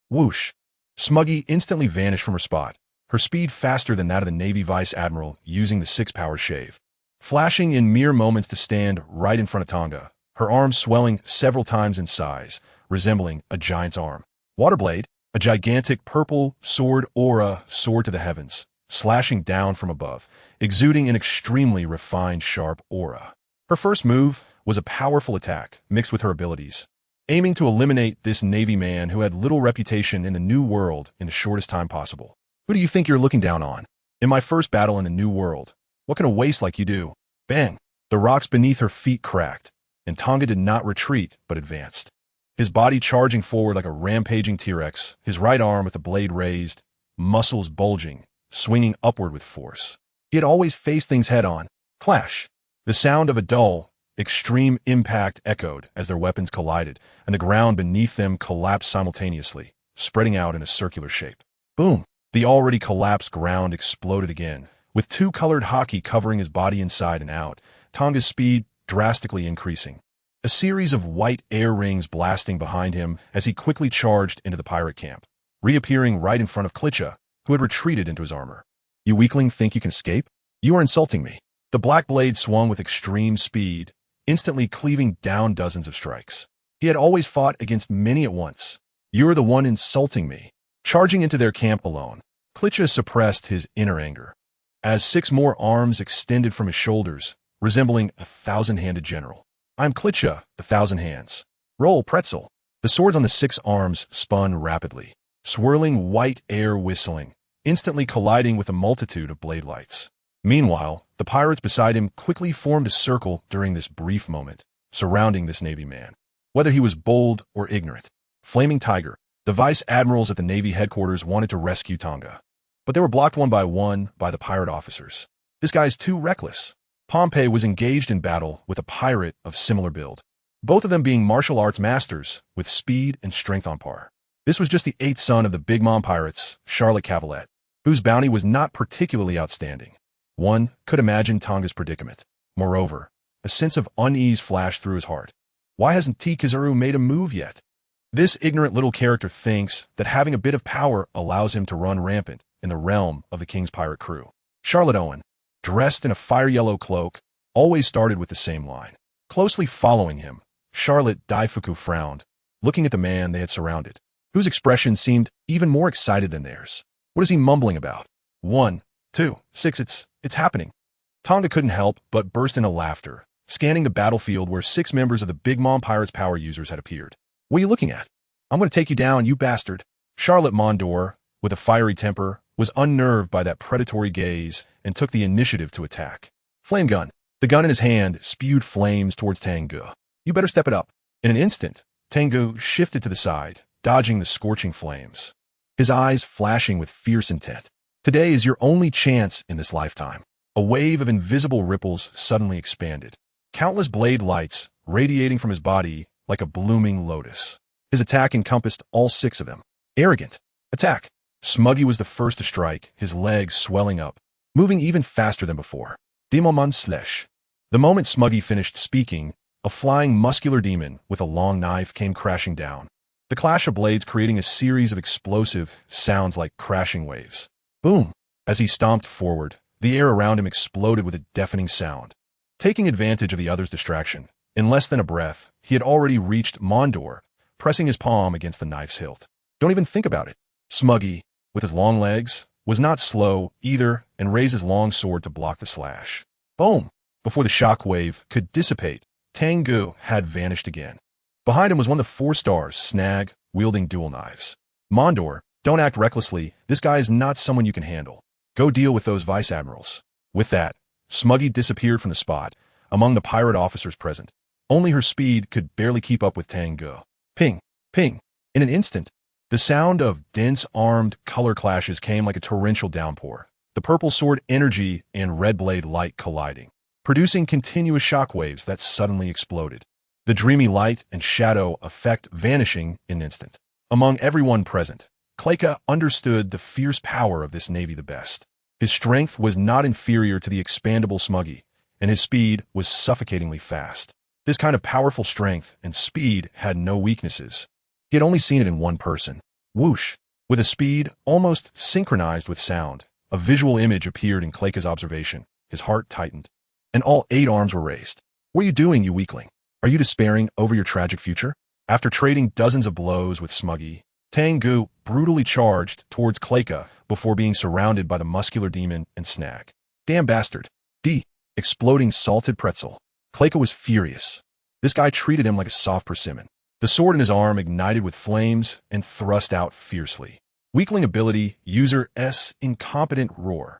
Whoosh! Smuggy instantly vanished from her spot, her speed faster than that of the Navy Vice Admiral using the 6-power shave. Flashing in mere moments to stand right in front of Tang Ge, her arms swelling several times in size, resembling a giant's arm. Waterblade, a gigantic purple sword aura soared to the heavens, slashing down from above, exuding an extremely refined, sharp aura. Her first move was a powerful attack mixed with her abilities, aiming to eliminate this Navy man who had little reputation in the New World in the shortest time possible. Who do you think you're looking down on? In my first battle in the New World, what can a waste like you do? Bang! The rocks beneath her feet cracked, and Tang Ge did not retreat, but advanced. His body charging forward like a rampaging T-Rex, his right arm with the blade raised, muscles bulging, swinging upward with force. He had always faced things head-on. Clash! The sound of a dull, extreme impact echoed as their weapons collided, and the ground beneath them collapsed simultaneously, spreading out in a circular shape. Boom! The already collapsed ground exploded again, with 2 colored hockey covering his body inside and out, Tang Ge's speed drastically increasing. A series of white air rings blasting behind him as he quickly charged into the pirate camp, reappearing right in front of Klitsch, who had retreated into his armor. You weakling think you can escape? You are insulting me. The black blade swung with extreme speed, instantly cleaving down dozens of strikes. He had always fought against many at once. You are the one insulting me. Charging into their camp alone, Klitsch suppressed his inner anger, as 6 more arms extended from his shoulders, resembling a 1,000-handed general. I'm Klitsch, the 1,000 hands. Roll, pretzel. The swords on the 6 arms spun rapidly, swirling white air whistling, instantly colliding with a multitude of blade lights. Meanwhile, the pirates beside him quickly formed a circle during this brief moment, surrounding this Navy man. Whether he was bold or ignorant, Flaming Tiger, the vice admirals at the Navy headquarters wanted to rescue Tang Ge, but they were blocked one by the pirate officers. This guy's too reckless. Pompey was engaged in battle with a pirate of similar build, both of them being martial arts masters with speed and strength on par. This was just the 8th son of the Big Mom pirates, Charlotte Cavalet, whose bounty was not particularly outstanding. One could imagine Tang Ge's predicament. Moreover, a sense of unease flashed through his heart. Why hasn't T. Kizaru made a move yet? This ignorant little character thinks that having a bit of power allows him to run rampant in the realm of the king's pirate crew. Charlotte Owen, dressed in a fire-yellow cloak, always started with the same line. Closely following him, Charlotte Daifuku frowned, looking at the man they had surrounded, whose expression seemed even more excited than theirs. What is he mumbling about? 1, 2, 6, it's happening. Tang Ge couldn't help but burst into laughter, scanning the battlefield where 6 members of the Big Mom Pirates power users had appeared. What are you looking at? I'm going to take you down, you bastard. Charlotte Mondor, with a fiery temper, was unnerved by that predatory gaze and took the initiative to attack. Flame gun. The gun in his hand spewed flames towards Tang Ge. You better step it up. In an instant, Tang Ge shifted to the side, dodging the scorching flames, his eyes flashing with fierce intent. Today is your only chance in this lifetime. A wave of invisible ripples suddenly expanded, countless blade lights radiating from his body like a blooming lotus. His attack encompassed all 6 of them. Arrogant. Attack. Smuggy was the first to strike, his legs swelling up, moving even faster than before. Demon slash. The moment Smuggy finished speaking, a flying muscular demon with a long knife came crashing down, the clash of blades creating a series of explosive sounds like crashing waves. Boom! As he stomped forward, the air around him exploded with a deafening sound. Taking advantage of the other's distraction, in less than a breath, he had already reached Mondor, pressing his palm against the knife's hilt. Don't even think about it. Smuggy, with his long legs, was not slow either and raised his long sword to block the slash. Boom! Before the shockwave could dissipate, Tang Ge had vanished again. Behind him was one of the 4 stars, Snag, wielding dual knives. Mondor, don't act recklessly. This guy is not someone you can handle. Go deal with those vice admirals. With that, Smuggy disappeared from the spot, among the pirate officers present. Only her speed could barely keep up with Tang Ge. Ping! Ping! In an instant, the sound of dense armed color clashes came like a torrential downpour, the purple sword energy and red blade light colliding, producing continuous shockwaves that suddenly exploded. The dreamy light and shadow effect vanishing in an instant. Among everyone present, Kleika understood the fierce power of this navy the best. His strength was not inferior to the expandable Smuggy, and his speed was suffocatingly fast. This kind of powerful strength and speed had no weaknesses. He had only seen it in one person. Whoosh! With a speed almost synchronized with sound, a visual image appeared in Kleika's observation. His heart tightened, and all 8 arms were raised. What are you doing, you weakling? Are you despairing over your tragic future? After trading dozens of blows with Smuggy, Tang Ge brutally charged towards Kleika before being surrounded by the muscular demon and Snag. Damn bastard. D. Exploding salted pretzel. Kleika was furious. This guy treated him like a soft persimmon. The sword in his arm ignited with flames and thrust out fiercely. Weakling ability, user S incompetent roar.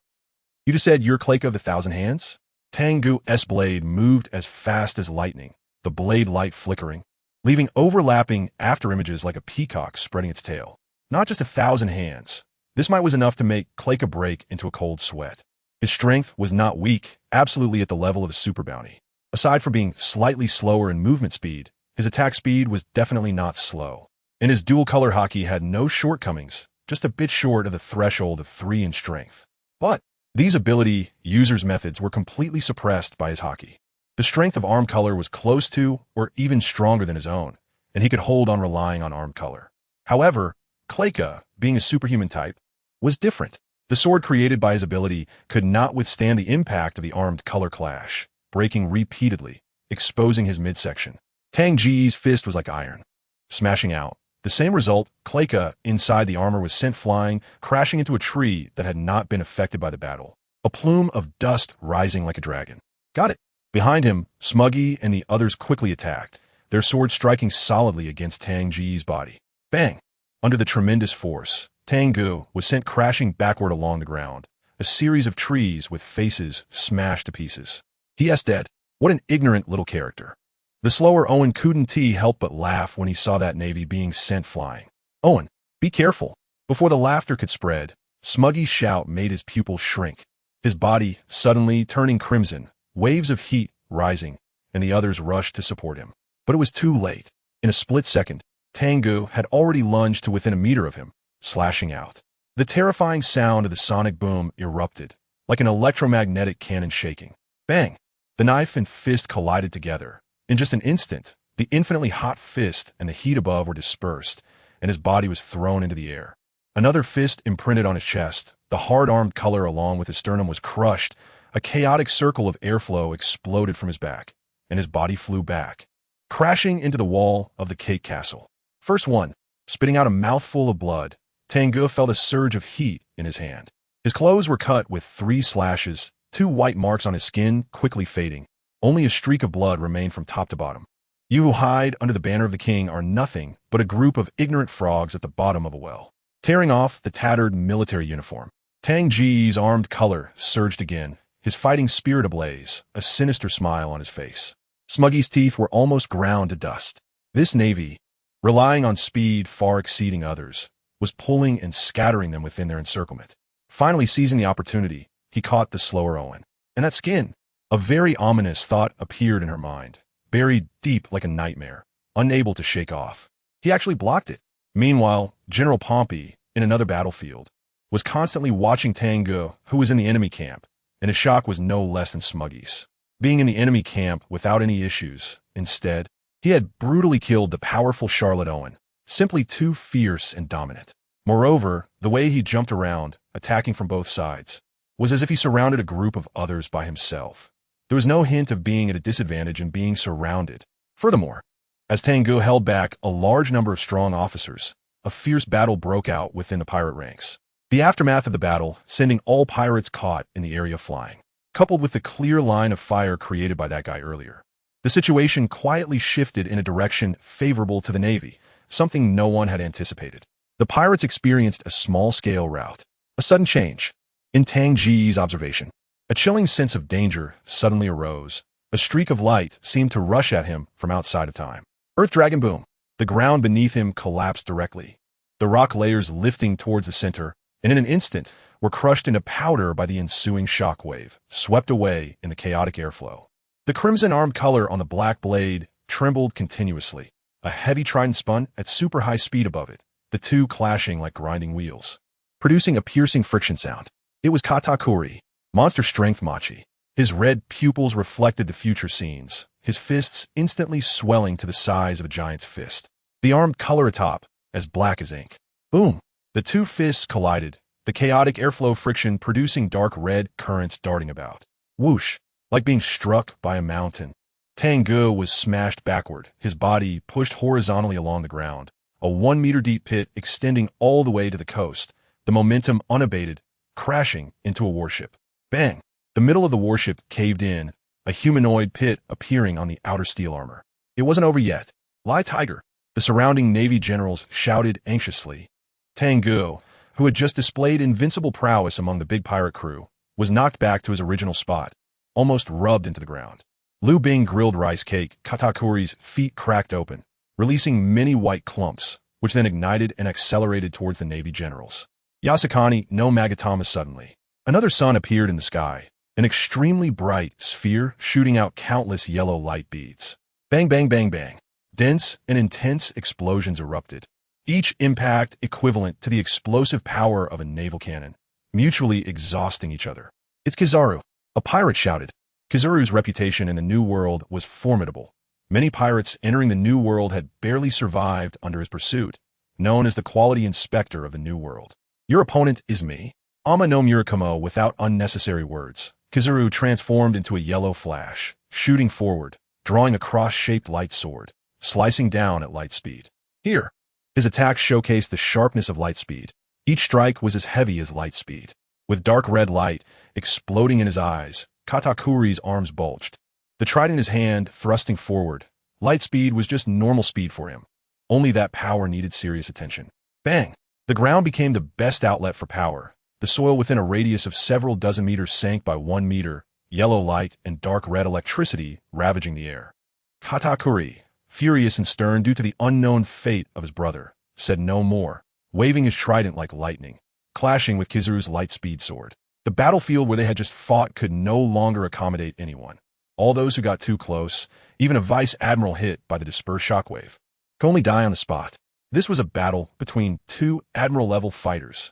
You just said you're Kleika of the 1,000 hands? Tang Ge's blade moved as fast as lightning, the blade light flickering, leaving overlapping afterimages like a peacock spreading its tail. Not just 1,000 hands. This might was enough to make Kleika break into a cold sweat. His strength was not weak, absolutely at the level of a super bounty. Aside from being slightly slower in movement speed, his attack speed was definitely not slow. And his dual-color hockey had no shortcomings, just a bit short of the threshold of 3 in strength. But these ability users' methods were completely suppressed by his hockey. The strength of arm color was close to or even stronger than his own, and he could hold on relying on arm color. However, Kleika, being a superhuman type, was different. The sword created by his ability could not withstand the impact of the armed color clash, breaking repeatedly, exposing his midsection. Tang Ge's fist was like iron, smashing out. The same result, Kleika inside the armor was sent flying, crashing into a tree that had not been affected by the battle. A plume of dust rising like a dragon. Got it. Behind him, Smuggy and the others quickly attacked, their swords striking solidly against Tang Ge's body. Bang! Under the tremendous force, Tang Ge was sent crashing backward along the ground, a series of trees with faces smashed to pieces. He.S. dead. What an ignorant little character. The slower Owen couldn't help but laugh when he saw that navy being sent flying. Owen, be careful. Before the laughter could spread, Smuggy's shout made his pupils shrink, his body suddenly turning crimson, waves of heat rising, and the others rushed to support him. But it was too late. In a split second, Tang Ge had already lunged to within a meter of him, slashing out. The terrifying sound of the sonic boom erupted, like an electromagnetic cannon shaking. Bang! The knife and fist collided together. In just an instant, the infinitely hot fist and the heat above were dispersed, and his body was thrown into the air. Another fist imprinted on his chest. The hard-armed color along with his sternum was crushed. A chaotic circle of airflow exploded from his back, and his body flew back, crashing into the wall of the cake castle. First one, spitting out a mouthful of blood, Tang Ge felt a surge of heat in his hand. His clothes were cut with 3 slashes, 2 white marks on his skin quickly fading. Only a streak of blood remained from top to bottom. You who hide under the banner of the king are nothing but a group of ignorant frogs at the bottom of a well. tearing off the tattered military uniform. Tang Ge's armed color surged again, his fighting spirit ablaze, a sinister smile on his face. Smuggy's teeth were almost ground to dust. This navy, relying on speed far exceeding others, was pulling and scattering them within their encirclement. Finally seizing the opportunity, he caught the slower Owen. And that skin! A very ominous thought appeared in her mind, buried deep like a nightmare, unable to shake off. He actually blocked it. Meanwhile, General Pompey, in another battlefield, was constantly watching Tang Ge, who was in the enemy camp, and his shock was no less than Smuggy's. Being in the enemy camp without any issues, instead, he had brutally killed the powerful Charlotte Owen, simply too fierce and dominant. Moreover, the way he jumped around, attacking from both sides, was as if he surrounded a group of others by himself. There was no hint of being at a disadvantage in being surrounded. Furthermore, as Tang Ge held back a large number of strong officers, a fierce battle broke out within the pirate ranks. The aftermath of the battle, sending all pirates caught in the area flying, coupled with the clear line of fire created by that guy earlier. The situation quietly shifted in a direction favorable to the Navy, something no one had anticipated. The pirates experienced a small-scale rout, a sudden change. In Tang Ge's observation, a chilling sense of danger suddenly arose. A streak of light seemed to rush at him from outside of time. Earth Dragon boom! The ground beneath him collapsed directly. The rock layers lifting towards the center, and in an instant, were crushed into powder by the ensuing shockwave, swept away in the chaotic airflow. The crimson armed color on the black blade trembled continuously. A heavy trident spun at super high speed above it, the two clashing like grinding wheels, producing a piercing friction sound. It was Katakuri, monster strength Machi. His red pupils reflected the future scenes, his fists instantly swelling to the size of a giant's fist. The armed color atop, as black as ink. Boom! The two fists collided, the chaotic airflow friction producing dark red currents darting about. Whoosh! Like being struck by a mountain. Tang Ge was smashed backward, his body pushed horizontally along the ground, a 1-meter-deep pit extending all the way to the coast, the momentum unabated, crashing into a warship. Bang! The middle of the warship caved in, a humanoid pit appearing on the outer steel armor. It wasn't over yet. Lie Tiger! The surrounding Navy generals shouted anxiously. Tang Ge, who had just displayed invincible prowess among the big pirate crew, was knocked back to his original spot, almost rubbed into the ground. Liu Bing grilled rice cake, Katakuri's feet cracked open, releasing many white clumps, which then ignited and accelerated towards the Navy generals. Yasukani no Magatama suddenly. Another sun appeared in the sky, an extremely bright sphere shooting out countless yellow light beads. Bang, bang, bang, bang. Dense and intense explosions erupted, each impact equivalent to the explosive power of a naval cannon, mutually exhausting each other. It's Kizaru, a pirate shouted. Kizaru's reputation in the New World was formidable. Many pirates entering the New World had barely survived under his pursuit, known as the Quality Inspector of the New World. Your opponent is me. Ama no Murakumo without unnecessary words. Kizaru transformed into a yellow flash, shooting forward, drawing a cross-shaped light sword, slicing down at light speed. Here! His attacks showcased the sharpness of light speed. Each strike was as heavy as light speed. With dark red light exploding in his eyes, Katakuri's arms bulged. The trident in his hand thrusting forward. Light speed was just normal speed for him. Only that power needed serious attention. Bang! The ground became the best outlet for power. The soil within a radius of several dozen meters sank by 1 meter, yellow light and dark red electricity ravaging the air. Katakuri, furious and stern due to the unknown fate of his brother, said no more, waving his trident like lightning, clashing with Kizaru's light-speed sword. The battlefield where they had just fought could no longer accommodate anyone. All those who got too close, even a vice admiral hit by the dispersed shockwave, could only die on the spot. This was a battle between two admiral-level fighters.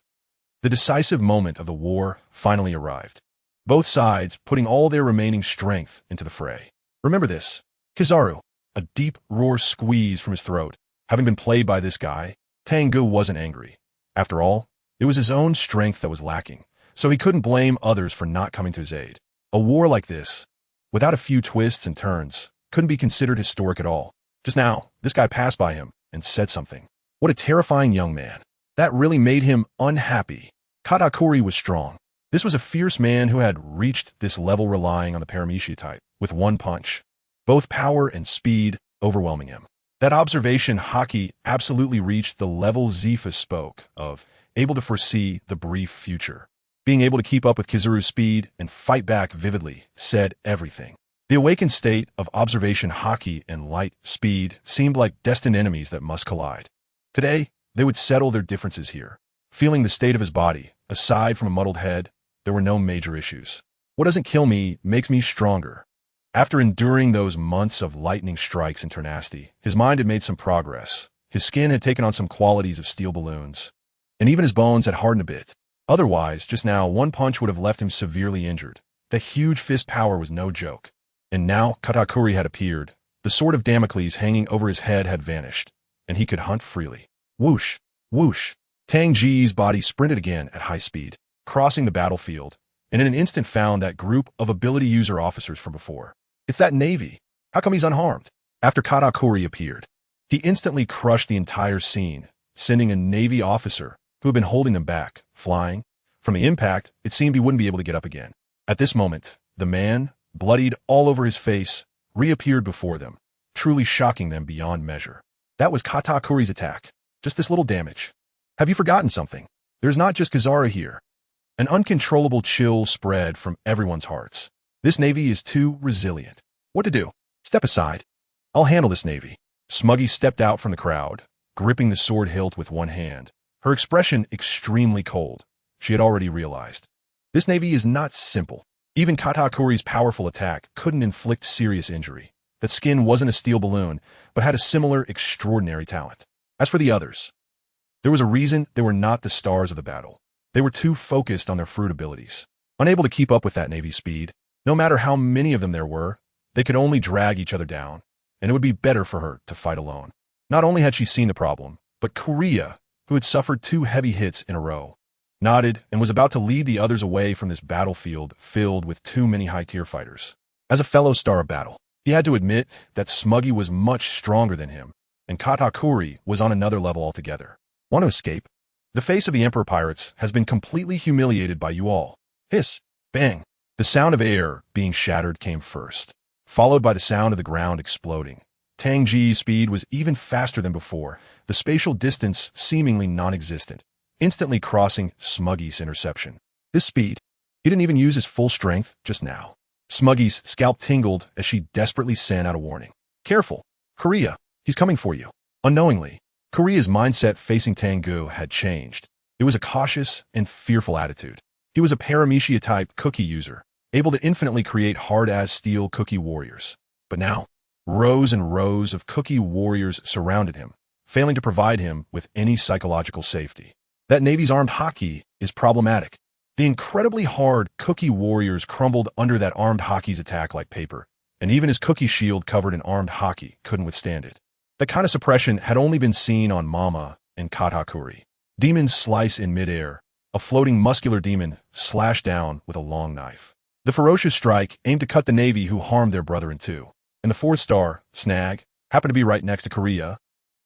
The decisive moment of the war finally arrived. Both sides putting all their remaining strength into the fray. Remember this. Kizaru, a deep roar squeezed from his throat. Having been played by this guy, Tang Ge wasn't angry. After all, it was his own strength that was lacking, so he couldn't blame others for not coming to his aid. A war like this, without a few twists and turns, couldn't be considered historic at all. Just now, this guy passed by him and said something. What a terrifying young man. That really made him unhappy. Katakuri was strong. This was a fierce man who had reached this level relying on the Paramecia type, with one punch. Both power and speed overwhelming him. That observation Haki absolutely reached the level Zephas spoke of, able to foresee the brief future. Being able to keep up with Kizaru's speed and fight back vividly said everything. The awakened state of observation haki and light speed seemed like destined enemies that must collide. Today, they would settle their differences here. Feeling the state of his body, aside from a muddled head, there were no major issues. What doesn't kill me makes me stronger. After enduring those months of lightning strikes and tenacity, his mind had made some progress. His skin had taken on some qualities of steel balloons, and even his bones had hardened a bit. Otherwise, just now, one punch would have left him severely injured. The huge fist power was no joke. And now Katakuri had appeared. The sword of Damocles hanging over his head had vanished, and he could hunt freely. Whoosh! Whoosh! Tang Ge's body sprinted again at high speed, crossing the battlefield, and in an instant found that group of ability user officers from before. It's that Navy. How come he's unharmed? After Katakuri appeared, he instantly crushed the entire scene, sending a Navy officer who had been holding them back, flying. From the impact, it seemed he wouldn't be able to get up again. At this moment, the man, bloodied all over his face, reappeared before them, truly shocking them beyond measure. That was Katakuri's attack. Just this little damage. Have you forgotten something? There's not just Kizaru here. An uncontrollable chill spread from everyone's hearts. This Navy is too resilient. What to do? Step aside. I'll handle this Navy. Smuggy stepped out from the crowd, gripping the sword hilt with one hand, her expression extremely cold. She had already realized. This Navy is not simple. Even Katakuri's powerful attack couldn't inflict serious injury. That skin wasn't a steel balloon, but had a similar extraordinary talent. As for the others, there was a reason they were not the stars of the battle. They were too focused on their fruit abilities. Unable to keep up with that Navy speed, no matter how many of them there were, they could only drag each other down, and it would be better for her to fight alone. Not only had she seen the problem, but Korea, who had suffered 2 heavy hits in a row, nodded and was about to lead the others away from this battlefield filled with too many high-tier fighters. As a fellow star of battle, he had to admit that Smuggy was much stronger than him, and Katakuri was on another level altogether. Want to escape? The face of the Emperor Pirates has been completely humiliated by you all. Hiss! Bang! The sound of air being shattered came first, followed by the sound of the ground exploding. Tang Ge's speed was even faster than before, the spatial distance seemingly non-existent, instantly crossing Smuggy's interception. This speed, he didn't even use his full strength just now. Smuggy's scalp tingled as she desperately sent out a warning. Careful! Korea, he's coming for you. Unknowingly, Korea's mindset facing Tang Ge had changed. It was a cautious and fearful attitude. He was a Paramecia-type cookie user, able to infinitely create hard-as-steel cookie warriors. But now, rows and rows of cookie warriors surrounded him, failing to provide him with any psychological safety. That Navy's armed hockey is problematic. The incredibly hard cookie warriors crumbled under that armed hockey's attack like paper, and even his cookie shield covered in armed hockey couldn't withstand it. That kind of suppression had only been seen on Mama and Katakuri. Demons slice in midair. A floating muscular demon slashed down with a long knife. The ferocious strike aimed to cut the Navy who harmed their brother in 2. And the 4th star, Snag, happened to be right next to Korea,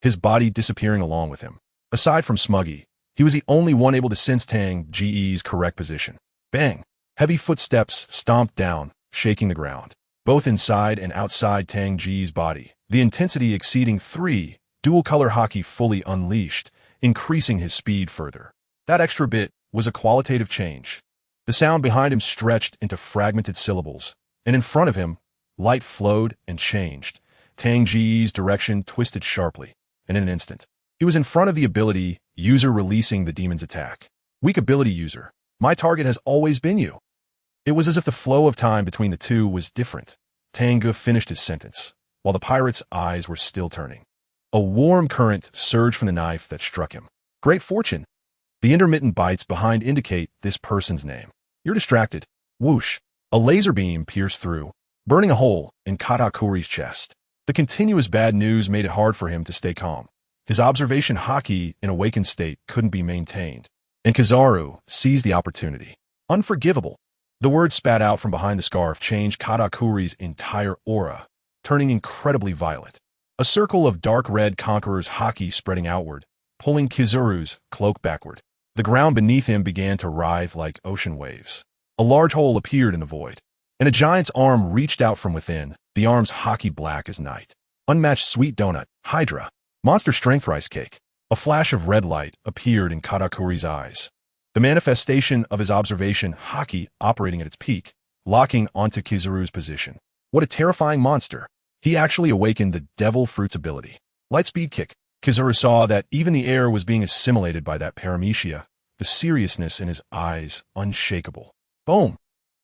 his body disappearing along with him. Aside from Smuggy, he was the only one able to sense Tang Ge's correct position. Bang! Heavy footsteps stomped down, shaking the ground. Both inside and outside Tang Ge's body, the intensity exceeding 3, dual-color hockey fully unleashed, increasing his speed further. That extra bit was a qualitative change. The sound behind him stretched into fragmented syllables, and in front of him, light flowed and changed. Tang Ge's direction twisted sharply, and in an instant, he was in front of the ability user releasing the demon's attack. Weak ability user. My target has always been you. It was as if the flow of time between the two was different. Tang Ge finished his sentence, while the pirate's eyes were still turning. A warm current surged from the knife that struck him. Great fortune. The intermittent bites behind indicate this person's name. You're distracted. Whoosh. A laser beam pierced through, burning a hole in Katakuri's chest. The continuous bad news made it hard for him to stay calm. His observation haki in awakened state couldn't be maintained, and Kizaru seized the opportunity. Unforgivable. The word spat out from behind the scarf changed Katakuri's entire aura, turning incredibly violent. A circle of dark red conqueror's haki spreading outward, pulling Kizaru's cloak backward. The ground beneath him began to writhe like ocean waves. A large hole appeared in the void, and a giant's arm reached out from within, the arm's haki black as night. Unmatched sweet donut, Hydra. Monster strength rice cake. A flash of red light appeared in Katakuri's eyes. The manifestation of his observation haki operating at its peak, locking onto Kizaru's position. What a terrifying monster. He actually awakened the devil fruit's ability. Light speed kick. Kizaru saw that even the air was being assimilated by that paramecia, the seriousness in his eyes unshakable. Boom!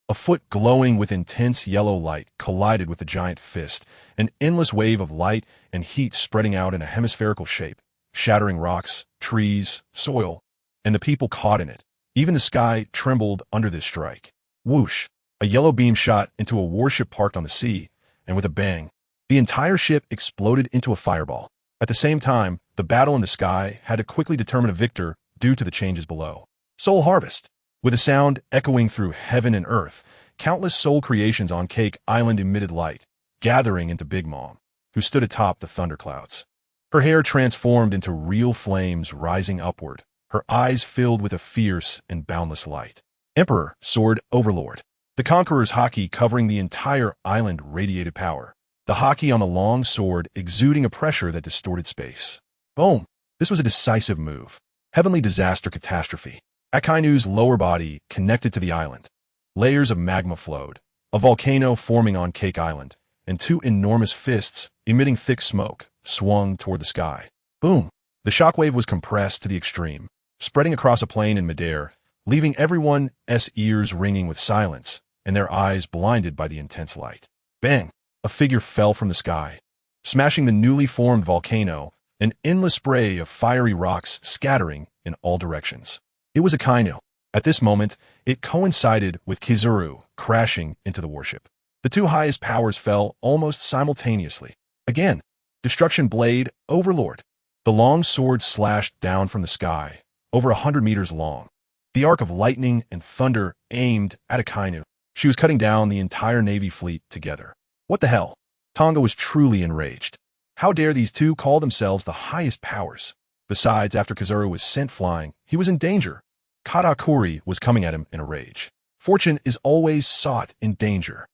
A foot glowing with intense yellow light collided with the giant fist, an endless wave of light and heat spreading out in a hemispherical shape, shattering rocks, trees, soil, and the people caught in it. Even the sky trembled under this strike. Whoosh! A yellow beam shot into a warship parked on the sea, and with a bang, the entire ship exploded into a fireball. At the same time, the battle in the sky had to quickly determine a victor due to the changes below. Soul Harvest. With a sound echoing through heaven and earth, countless soul creations on Cake Island emitted light, gathering into Big Mom, who stood atop the thunderclouds. Her hair transformed into real flames rising upward, her eyes filled with a fierce and boundless light. Emperor, Sword, Overlord. The Conqueror's haki covering the entire island radiated power, the haki on the long sword exuding a pressure that distorted space. Boom! This was a decisive move. Heavenly disaster catastrophe. Akainu's lower body connected to the island. Layers of magma flowed, a volcano forming on Cake Island, and two enormous fists, emitting thick smoke, swung toward the sky. Boom! The shockwave was compressed to the extreme, spreading across a plain in midair, leaving everyone's ears ringing with silence and their eyes blinded by the intense light. Bang! A figure fell from the sky, smashing the newly formed volcano, an endless spray of fiery rocks scattering in all directions. It was Akainu. At this moment, it coincided with Kizaru crashing into the warship. The two highest powers fell almost simultaneously. Again, Destruction Blade, Overlord. The long sword slashed down from the sky, over 100 meters long. The arc of lightning and thunder aimed at Akainu. She was cutting down the entire Navy fleet together. What the hell? Tang Ge was truly enraged. How dare these two call themselves the highest powers? Besides, after Kizaru was sent flying, he was in danger. Katakuri was coming at him in a rage. Fortune is always sought in danger.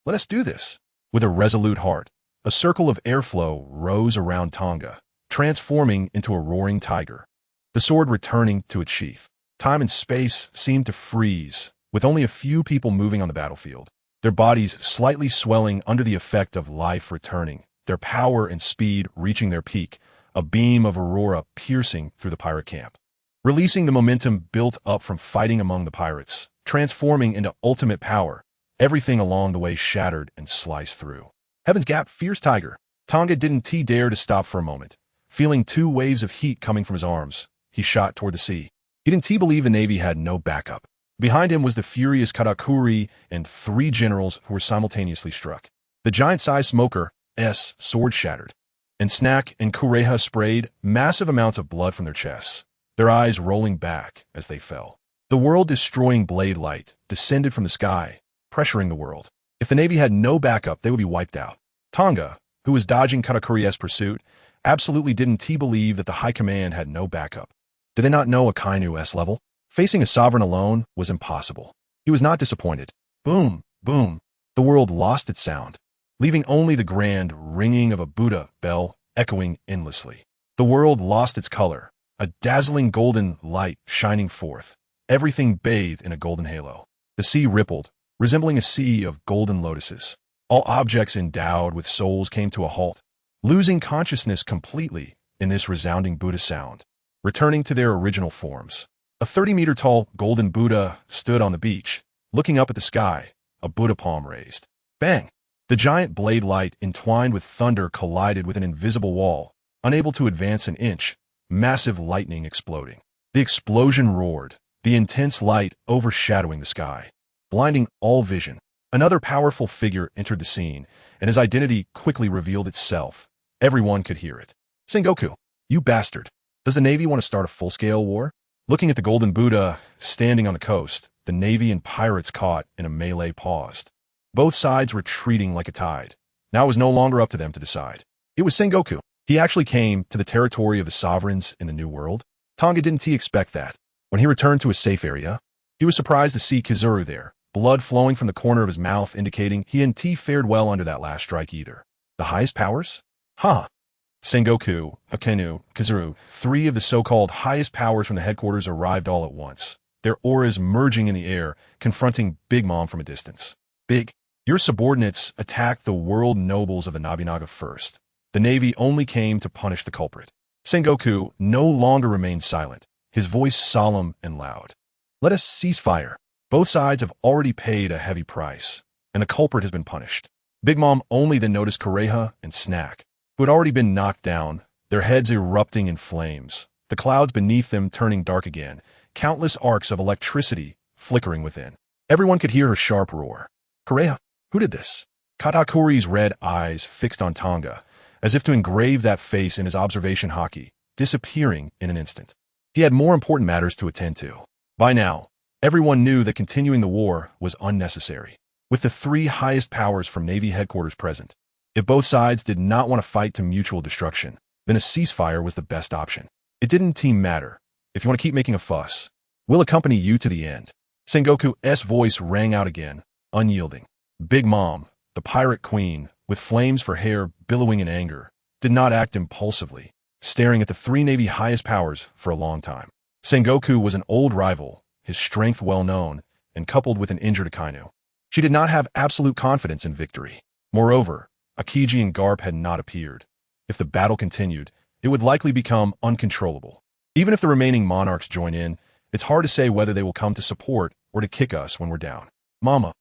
Let us do this. With a resolute heart, a circle of airflow rose around Tang Ge, transforming into a roaring tiger. The sword returning to its sheath. Time and space seemed to freeze, with only a few people moving on the battlefield, their bodies slightly swelling under the effect of life returning, their power and speed reaching their peak, a beam of aurora piercing through the pirate camp, releasing the momentum built up from fighting among the pirates, transforming into ultimate power. Everything along the way shattered and sliced through. Heaven's Gap, fierce tiger. Tang Ge didn't dare to stop for a moment. Feeling two waves of heat coming from his arms, he shot toward the sea. He didn't believe the Navy had no backup. Behind him was the furious Katakuri and three generals who were simultaneously struck. The giant-sized smoker's sword shattered, and Snack and Kureha sprayed massive amounts of blood from their chests, their eyes rolling back as they fell. The world-destroying blade light descended from the sky, pressuring the world. If the Navy had no backup, they would be wiped out. Tang Ge, who was dodging Katakuri's pursuit, absolutely didn't believe that the High Command had no backup. Did they not know Akainu's level? Facing a sovereign alone was impossible. He was not disappointed. Boom, boom. The world lost its sound, leaving only the grand ringing of a Buddha bell echoing endlessly. The world lost its color, a dazzling golden light shining forth, everything bathed in a golden halo. The sea rippled, resembling a sea of golden lotuses. All objects endowed with souls came to a halt, losing consciousness completely in this resounding Buddha sound, returning to their original forms. A 30-meter-tall golden Buddha stood on the beach, looking up at the sky, a Buddha palm raised. Bang! The giant blade light entwined with thunder collided with an invisible wall, unable to advance an inch, massive lightning exploding. The explosion roared, the intense light overshadowing the sky, blinding all vision. Another powerful figure entered the scene, and his identity quickly revealed itself. Everyone could hear it. Sengoku, you bastard. Does the Navy want to start a full-scale war? Looking at the golden Buddha standing on the coast, the Navy and pirates caught in a melee paused. Both sides were retreating like a tide. Now it was no longer up to them to decide. It was Sengoku. He actually came to the territory of the sovereigns in the New World. Tang Ge didn't expect that. When he returned to his safe area, he was surprised to see Kizaru there, blood flowing from the corner of his mouth indicating he hadn't fared well under that last strike either. The highest powers? Huh. Sengoku, Akenu, Kazuru, three of the so-called highest powers from the headquarters arrived all at once, their auras merging in the air, confronting Big Mom from a distance. Big, your subordinates attacked the world nobles of the Nobunaga first. The Navy only came to punish the culprit. Sengoku no longer remained silent, his voice solemn and loud. Let us cease fire. Both sides have already paid a heavy price, and the culprit has been punished. Big Mom only then noticed Kureha and Snack, who had already been knocked down, their heads erupting in flames, the clouds beneath them turning dark again, countless arcs of electricity flickering within. Everyone could hear her sharp roar. Kureha, who did this? Katakuri's red eyes fixed on Tang Ge, as if to engrave that face in his observation hockey, disappearing in an instant. He had more important matters to attend to. By now, everyone knew that continuing the war was unnecessary. With the three highest powers from Navy headquarters present, if both sides did not want to fight to mutual destruction, then a ceasefire was the best option. It didn't matter. If you want to keep making a fuss, we'll accompany you to the end. Sengoku's voice rang out again, unyielding. Big Mom, the pirate queen, with flames for hair billowing in anger, did not act impulsively, staring at the three Navy highest powers for a long time. Sengoku was an old rival, his strength well known, and coupled with an injured Akainu. She did not have absolute confidence in victory. Moreover, Akiji and Garp had not appeared. If the battle continued, it would likely become uncontrollable. Even if the remaining monarchs join in, it's hard to say whether they will come to support or to kick us when we're down. Mama,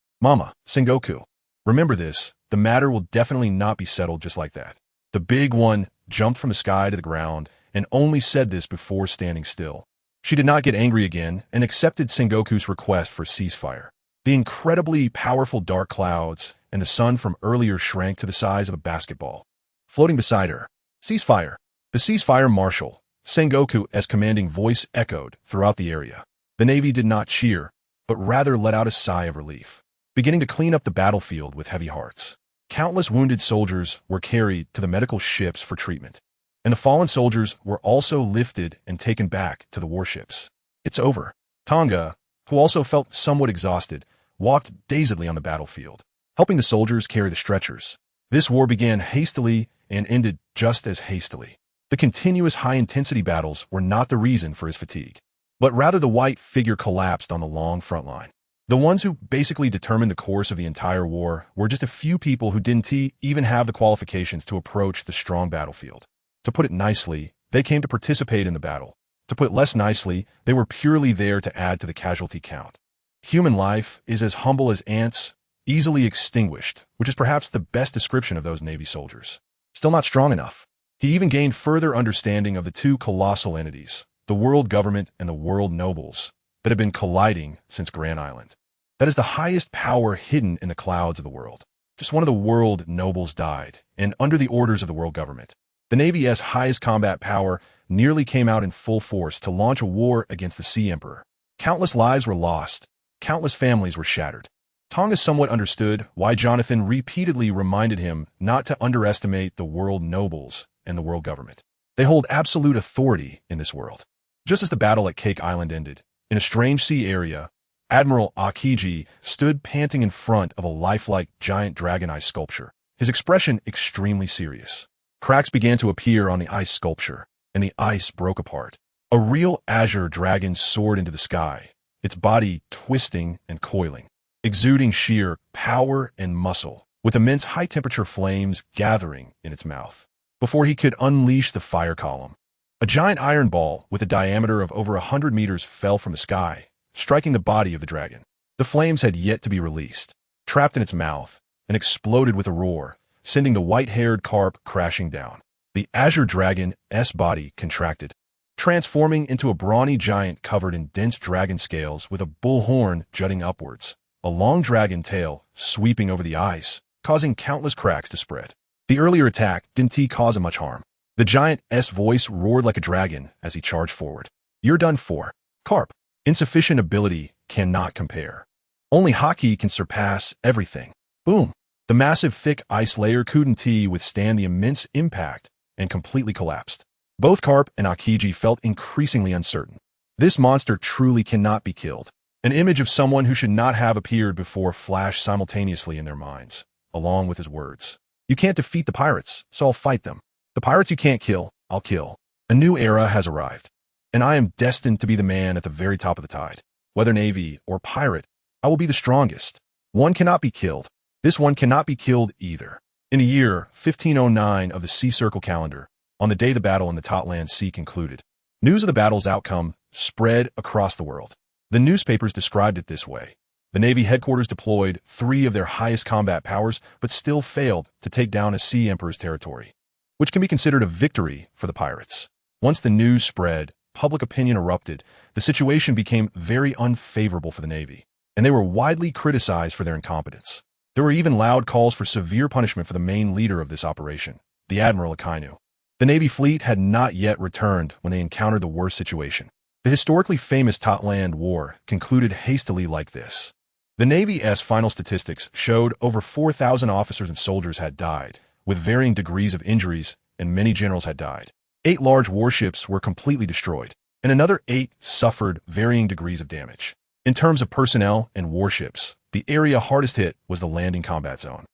Sengoku. Remember this, the matter will definitely not be settled just like that. The big one jumped from the sky to the ground and only said this before standing still. She did not get angry again and accepted Sengoku's request for ceasefire. The incredibly powerful dark clouds and the sun from earlier shrank to the size of a basketball. Floating beside her, ceasefire. The ceasefire marshal, Sengoku's commanding voice echoed throughout the area. The Navy did not cheer, but rather let out a sigh of relief, beginning to clean up the battlefield with heavy hearts. Countless wounded soldiers were carried to the medical ships for treatment, and the fallen soldiers were also lifted and taken back to the warships. It's over. Tang Ge, who also felt somewhat exhausted, walked dazedly on the battlefield, helping the soldiers carry the stretchers. This war began hastily and ended just as hastily. The continuous high-intensity battles were not the reason for his fatigue, but rather the white figure collapsed on the long front line. The ones who basically determined the course of the entire war were just a few people who didn't even have the qualifications to approach the strong battlefield. To put it nicely, they came to participate in the battle. To put it less nicely, they were purely there to add to the casualty count. Human life is as humble as ants, easily extinguished, which is perhaps the best description of those Navy soldiers. Still not strong enough. He even gained further understanding of the two colossal entities, the world government and the world nobles, that have been colliding since Grand Island. That is the highest power hidden in the clouds of the world. Just one of the world nobles died, and under the orders of the world government, the Navy's highest combat power nearly came out in full force to launch a war against the Sea Emperor. Countless lives were lost. Countless families were shattered. Tang Ge somewhat understood why Jonathan repeatedly reminded him not to underestimate the world nobles and the world government. They hold absolute authority in this world. Just as the battle at Cake Island ended, in a strange sea area, Admiral Akiji stood panting in front of a lifelike giant dragon eye sculpture, his expression extremely serious. Cracks began to appear on the ice sculpture, and the ice broke apart. A real azure dragon soared into the sky, its body twisting and coiling, exuding sheer power and muscle, with immense high-temperature flames gathering in its mouth. Before he could unleash the fire column, a giant iron ball with a diameter of over 100 meters fell from the sky, striking the body of the dragon. The flames had yet to be released, trapped in its mouth, and exploded with a roar, sending the white-haired carp crashing down. The azure dragon's body contracted, transforming into a brawny giant covered in dense dragon scales with a bull horn jutting upwards, a long dragon tail sweeping over the ice, causing countless cracks to spread. The earlier attack didn't cause him much harm. The giant's voice roared like a dragon as he charged forward. You're done for. Carp. Insufficient ability cannot compare. Only Haki can surpass everything. Boom. The massive thick ice layer couldn't withstand the immense impact and completely collapsed. Both Carp and Akiji felt increasingly uncertain. This monster truly cannot be killed. An image of someone who should not have appeared before flashed simultaneously in their minds, along with his words. You can't defeat the pirates, so I'll fight them. The pirates you can't kill, I'll kill. A new era has arrived, and I am destined to be the man at the very top of the tide. Whether navy or pirate, I will be the strongest. One cannot be killed. This one cannot be killed either. In the year 1509 of the Sea Circle calendar, on the day the battle in the Totland Sea concluded, news of the battle's outcome spread across the world. The newspapers described it this way. The Navy headquarters deployed 3 of their highest combat powers, but still failed to take down a sea emperor's territory, which can be considered a victory for the pirates. Once the news spread, public opinion erupted. The situation became very unfavorable for the Navy, and they were widely criticized for their incompetence. There were even loud calls for severe punishment for the main leader of this operation, the Admiral Kaido. The Navy fleet had not yet returned when they encountered the worst situation. The historically famous Totland War concluded hastily like this. The Navy's final statistics showed over 4,000 officers and soldiers had died, with varying degrees of injuries, and many generals had died. 8 large warships were completely destroyed, and another 8 suffered varying degrees of damage. In terms of personnel and warships, the area hardest hit was the landing combat zone.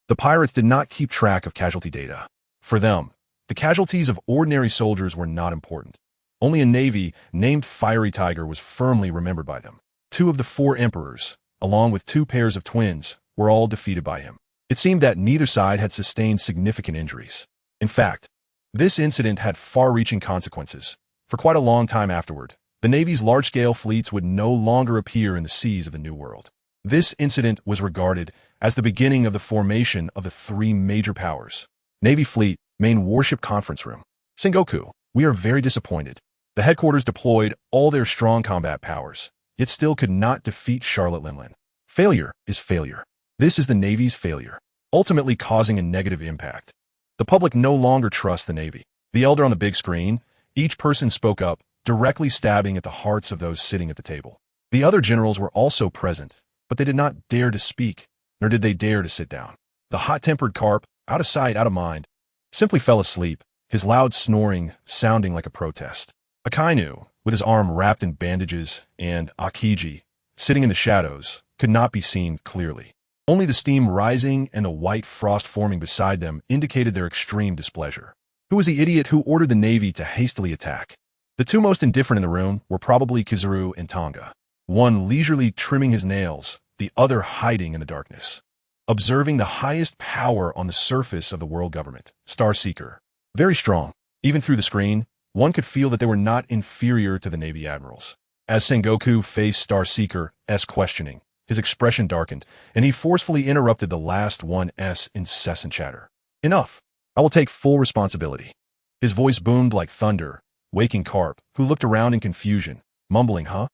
The pirates did not keep track of casualty data. For them, the casualties of ordinary soldiers were not important. Only a navy named Fiery Tiger was firmly remembered by them. 2 of the 4 emperors, along with 2 pairs of twins, were all defeated by him. It seemed that neither side had sustained significant injuries. In fact, this incident had far-reaching consequences. For quite a long time afterward, the Navy's large-scale fleets would no longer appear in the seas of the New World. This incident was regarded as the beginning of the formation of the 3 major powers. Navy Fleet, Main Warship Conference Room. Sengoku, we are very disappointed. The headquarters deployed all their strong combat powers, yet still could not defeat Charlotte Linlin. Failure is failure. This is the Navy's failure, ultimately causing a negative impact. The public no longer trusts the Navy. The elder on the big screen, each person spoke up, directly stabbing at the hearts of those sitting at the table. The other generals were also present, but they did not dare to speak, nor did they dare to sit down. The hot-tempered Carp, out of sight, out of mind, simply fell asleep, his loud snoring sounding like a protest. Akainu, with his arm wrapped in bandages, and Akiji, sitting in the shadows, could not be seen clearly. Only the steam rising and the white frost forming beside them indicated their extreme displeasure. Who was the idiot who ordered the Navy to hastily attack? The 2 most indifferent in the room were probably Kizaru and Tang Ge, one leisurely trimming his nails, the other hiding in the darkness, observing the highest power on the surface of the world government, Star Seeker. Very strong. Even through the screen, one could feel that they were not inferior to the Navy admirals. As Sengoku faced Star Seeker's questioning, his expression darkened, and he forcefully interrupted the last one's incessant chatter. Enough. I will take full responsibility. His voice boomed like thunder, waking Carp, who looked around in confusion, mumbling, Huh?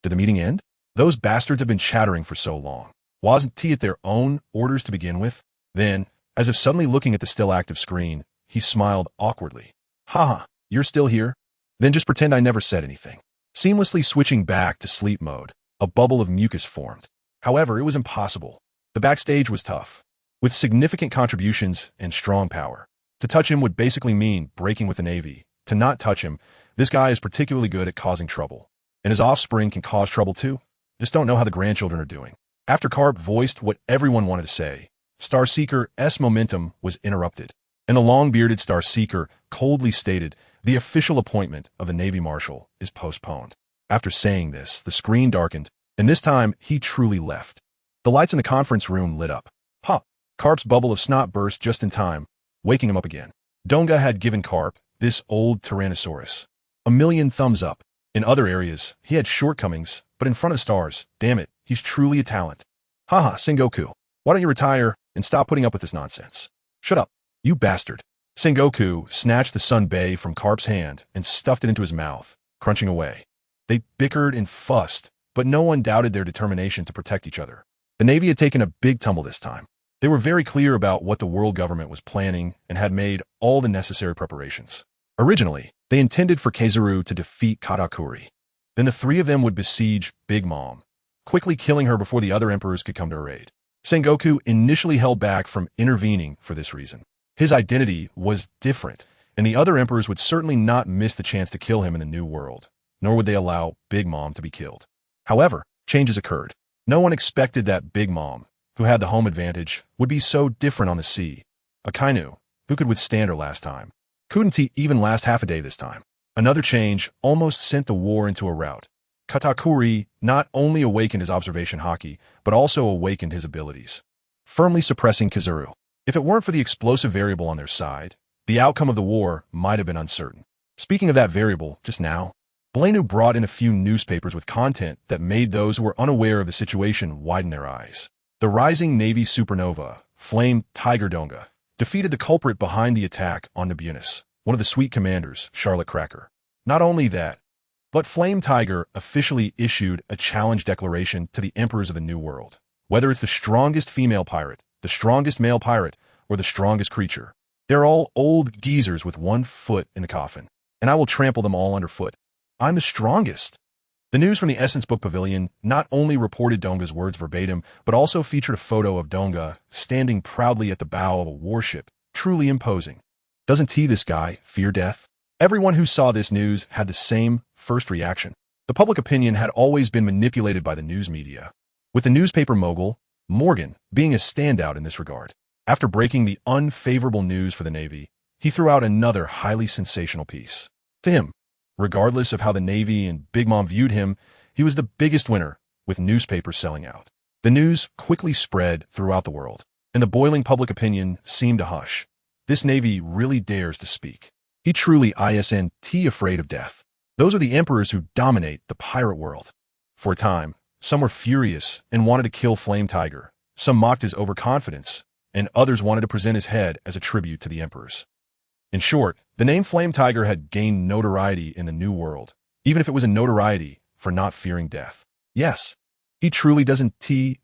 Did the meeting end? Those bastards have been chattering for so long. Wasn't he at their own orders to begin with? Then, as if suddenly looking at the still active screen, he smiled awkwardly. You're still here? Then just pretend I never said anything. Seamlessly switching back to sleep mode, a bubble of mucus formed. However, it was impossible. The backstage was tough, with significant contributions and strong power. To touch him would basically mean breaking with the Navy. To not touch him, this guy is particularly good at causing trouble. And his offspring can cause trouble too. Just don't know how the grandchildren are doing. After Carp voiced what everyone wanted to say, Star Seeker's momentum was interrupted, and the long-bearded Star Seeker coldly stated, the official appointment of the Navy Marshal is postponed. After saying this, the screen darkened, and this time he truly left. The lights in the conference room lit up. Carp's bubble of snot burst just in time, waking him up again. Donga had given Carp, this old Tyrannosaurus, a million thumbs up. In other areas, he had shortcomings, but in front of the stars, damn it, he's truly a talent. Sengoku, why don't you retire and stop putting up with this nonsense? Shut up, you bastard. Sengoku snatched the sunbae from Carp's hand and stuffed it into his mouth, crunching away. They bickered and fussed, but no one doubted their determination to protect each other. The Navy had taken a big tumble this time. They were very clear about what the world government was planning and had made all the necessary preparations. Originally, they intended for Kizaru to defeat Katakuri. Then the 3 of them would besiege Big Mom, quickly killing her before the other emperors could come to her aid. Sengoku initially held back from intervening for this reason. His identity was different, and the other emperors would certainly not miss the chance to kill him in the New World, nor would they allow Big Mom to be killed. However, changes occurred. No one expected that Big Mom, who had the home advantage, would be so different on the sea. Akainu, Who could withstand her last time? Couldn't he even last half a day this time? Another change almost sent the war into a rout. Katakuri not only awakened his observation haki, but also awakened his abilities, firmly suppressing Kizaru. If it weren't for the explosive variable on their side, the outcome of the war might have been uncertain. Speaking of that variable, just now, Blaney brought in a few newspapers with content that made those who were unaware of the situation widen their eyes. The rising Navy supernova, Flame Tiger Donga, defeated the culprit behind the attack on Nebunus, one of the Sweet Commanders, Charlotte Cracker. Not only that, but Flame Tiger officially issued a challenge declaration to the emperors of the New World. Whether it's the strongest female pirate, the strongest male pirate, or the strongest creature, they're all old geezers with one foot in the coffin, and I will trample them all underfoot. I'm the strongest. The news from the Essence Book Pavilion not only reported Donga's words verbatim, but also featured a photo of Donga standing proudly at the bow of a warship, truly imposing. Doesn't this guy fear death? Everyone who saw this news had the same first reaction. The public opinion had always been manipulated by the news media, with the newspaper mogul, Morgan, being a standout in this regard. After breaking the unfavorable news for the Navy, he threw out another highly sensational piece. To him, regardless of how the Navy and Big Mom viewed him, he was the biggest winner, with newspapers selling out. The news quickly spread throughout the world, and the boiling public opinion seemed to hush. This Navy really dares to speak. He truly isn't afraid of death. Those are the emperors who dominate the pirate world. For a time, some were furious and wanted to kill Flame Tiger. Some mocked his overconfidence, and others wanted to present his head as a tribute to the emperors. In short, the name Flame Tiger had gained notoriety in the New World, even if it was a notoriety for not fearing death. Yes, he truly doesn't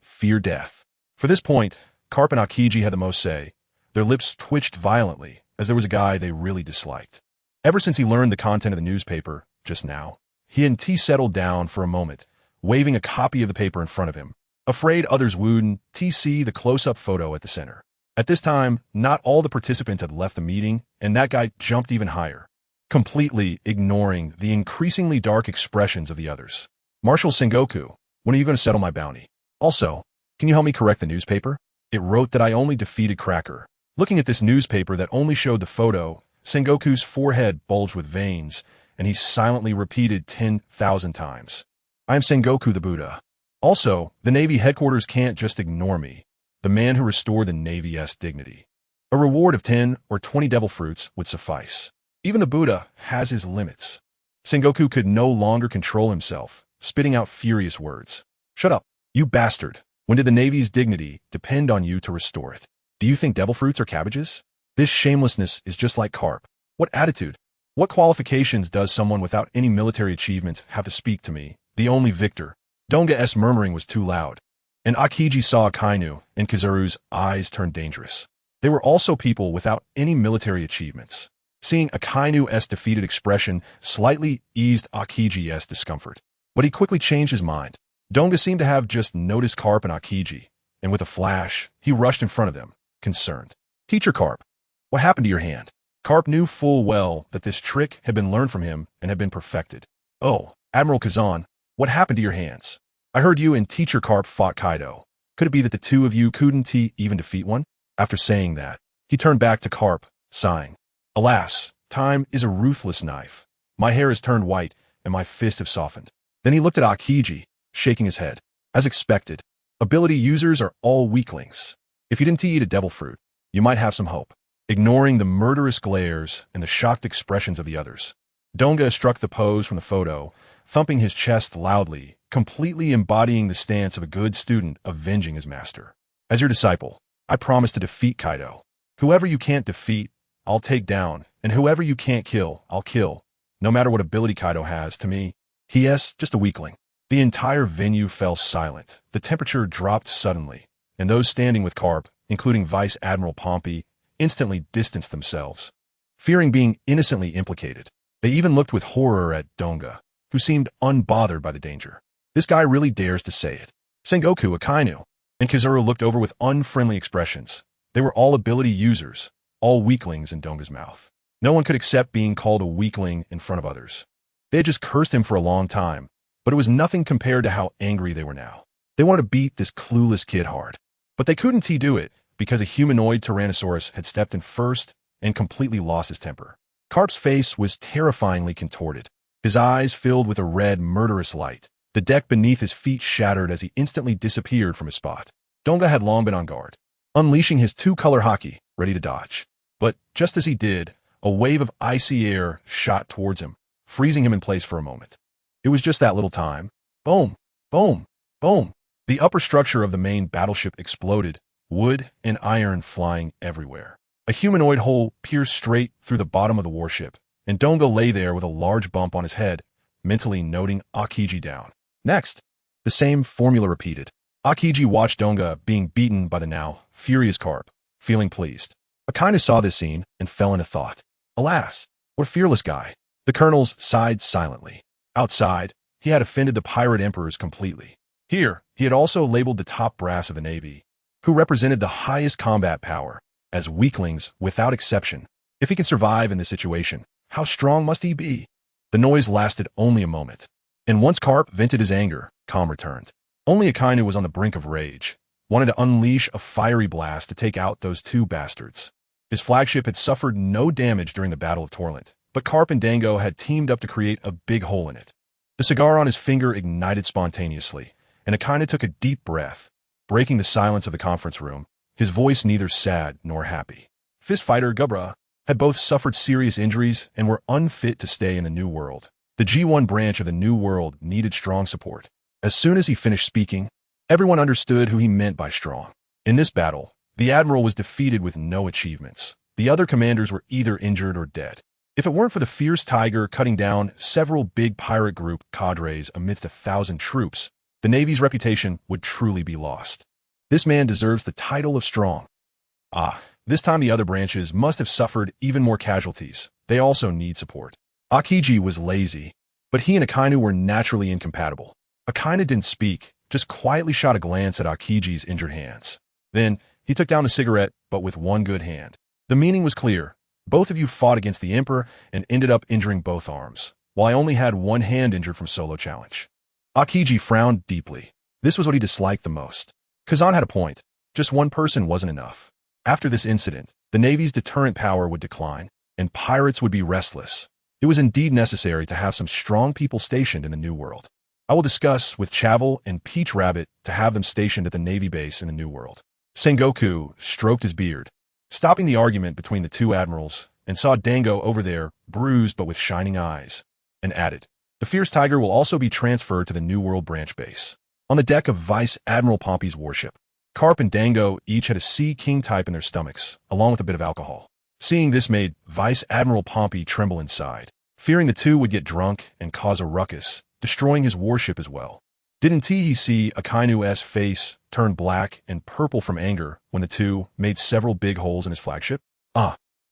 fear death. For this point, Carp and Akiji had the most say. Their lips twitched violently, as there was a guy they really disliked. Ever since he learned the content of the newspaper, just now, he and settled down for a moment, waving a copy of the paper in front of him, afraid others wouldn't see the close-up photo at the center. At this time, not all the participants had left the meeting, and that guy jumped even higher, completely ignoring the increasingly dark expressions of the others. Marshal Sengoku, when are you going to settle my bounty? Also, can you help me correct the newspaper? It wrote that I only defeated Cracker. Looking at this newspaper that only showed the photo, Sengoku's forehead bulged with veins, and he silently repeated 10,000 times, I am Sengoku the Buddha. Also, the Navy headquarters can't just ignore me, the man who restored the Navy's dignity. A reward of 10 or 20 devil fruits would suffice. Even the Buddha has his limits. Sengoku could no longer control himself, spitting out furious words. Shut up, you bastard. When did the Navy's dignity depend on you to restore it? Do you think devil fruits are cabbages? This shamelessness is just like Carp. What attitude? What qualifications does someone without any military achievements have to speak to me, the only victor? Donga's murmuring was too loud, and Akiji saw Akainu, and Kizaru's eyes turned dangerous. They were also people without any military achievements. Seeing Akainu's defeated expression slightly eased Akiji's discomfort, but he quickly changed his mind. Donga seemed to have just noticed Carp and Akiji, and with a flash, he rushed in front of them, concerned. Teacher Carp, what happened to your hand? Carp knew full well that this trick had been learned from him and had been perfected. Oh, Admiral Kazan, what happened to your hands? I heard you and Teacher Carp fought Kaido. Could it be that the two of you couldn't even defeat one? After saying that, he turned back to Carp, sighing. Alas, time is a ruthless knife. My hair has turned white, and my fists have softened. Then he looked at Akiji, shaking his head. As expected, ability users are all weaklings. If you didn't eat a devil fruit, you might have some hope. Ignoring the murderous glares and the shocked expressions of the others, Donga struck the pose from the photo, thumping his chest loudly, completely embodying the stance of a good student avenging his master. As your disciple, I promise to defeat Kaido. Whoever you can't defeat, I'll take down, and whoever you can't kill, I'll kill. No matter what ability Kaido has, to me, he is just a weakling. The entire venue fell silent. The temperature dropped suddenly, and those standing with Carp, including Vice Admiral Pompey, instantly distanced themselves, fearing being innocently implicated. They even looked with horror at Donga, who seemed unbothered by the danger. This guy really dares to say it. Sengoku, Akainu, and Kizaru looked over with unfriendly expressions. They were all ability users, all weaklings in Donga's mouth. No one could accept being called a weakling in front of others. They had just cursed him for a long time, but it was nothing compared to how angry they were now. They wanted to beat this clueless kid hard. But they couldn't do it, because a humanoid Tyrannosaurus had stepped in first and completely lost his temper. Carp's face was terrifyingly contorted. His eyes filled with a red, murderous light. The deck beneath his feet shattered as he instantly disappeared from his spot. Donga had long been on guard, unleashing his two-color haki, ready to dodge. But just as he did, a wave of icy air shot towards him, freezing him in place for a moment. It was just that little time. Boom, boom, boom. The upper structure of the main battleship exploded, wood and iron flying everywhere. A humanoid hole pierced straight through the bottom of the warship, and Donga lay there with a large bump on his head, mentally noting Aokiji down. Next, the same formula repeated. Aokiji watched Donga being beaten by the now furious Carp, feeling pleased. Akainu saw this scene and fell into thought. Alas, what a fearless guy. The colonels sighed silently. Outside, he had offended the pirate emperors completely. Here, he had also labeled the top brass of the navy, who represented the highest combat power, as weaklings without exception. If he can survive in this situation, how strong must he be? The noise lasted only a moment, and once Carp vented his anger, calm returned. Only Akainu was on the brink of rage, wanted to unleash a fiery blast to take out those two bastards. His flagship had suffered no damage during the Battle of Torlent, but Carp and Dango had teamed up to create a big hole in it. The cigar on his finger ignited spontaneously, and Akainu took a deep breath, breaking the silence of the conference room, his voice neither sad nor happy. Fistfighter Gubra had both suffered serious injuries and were unfit to stay in the New World. The G1 branch of the New World needed strong support. As soon as he finished speaking, everyone understood who he meant by strong. In this battle, the Admiral was defeated with no achievements. The other commanders were either injured or dead. If it weren't for the fierce tiger cutting down several big pirate group cadres amidst 1,000 troops, the Navy's reputation would truly be lost. This man deserves the title of strong. This time the other branches must have suffered even more casualties. They also need support. Aokiji was lazy, but he and Akainu were naturally incompatible. Akainu didn't speak, just quietly shot a glance at Aokiji's injured hands. Then, he took down a cigarette, but with one good hand. The meaning was clear. Both of you fought against the Emperor and ended up injuring both arms, while I only had one hand injured from solo challenge. Aokiji frowned deeply. This was what he disliked the most. Kazan had a point. Just one person wasn't enough. After this incident, the Navy's deterrent power would decline, and pirates would be restless. It was indeed necessary to have some strong people stationed in the New World. I will discuss with Chavel and Peach Rabbit to have them stationed at the Navy base in the New World. Sengoku stroked his beard, stopping the argument between the two admirals, and saw Dango over there, bruised but with shining eyes, and added, "The Fierce Tiger will also be transferred to the New World branch base." On the deck of Vice Admiral Pompey's warship, Carp and Dango each had a Sea King type in their stomachs, along with a bit of alcohol. Seeing this made Vice Admiral Pompey tremble inside, fearing the two would get drunk and cause a ruckus, destroying his warship as well. Didn't he see Akainu's face turn black and purple from anger when the two made several big holes in his flagship?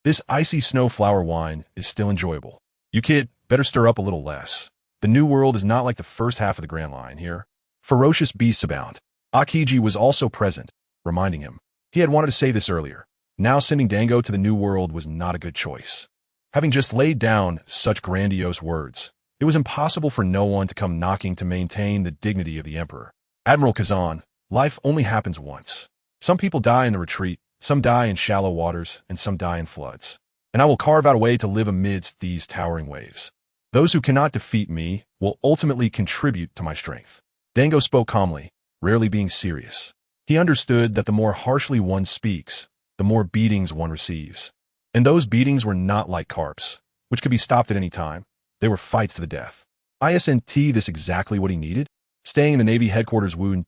This icy snow flower wine is still enjoyable. You kid, better stir up a little less. The New World is not like the first half of the Grand Line here. Ferocious beasts abound. Aokiji was also present, reminding him. He had wanted to say this earlier. Now sending Dango to the New World was not a good choice. Having just laid down such grandiose words, it was impossible for no one to come knocking to maintain the dignity of the Emperor. Admiral Kazan, life only happens once. Some people die in the retreat, some die in shallow waters, and some die in floods. And I will carve out a way to live amidst these towering waves. Those who cannot defeat me will ultimately contribute to my strength. Dango spoke calmly, rarely being serious. He understood that the more harshly one speaks, the more beatings one receives. And those beatings were not like Carp's, which could be stopped at any time. They were fights to the death. Isn't this exactly what he needed? Staying in the Navy headquarters wouldn't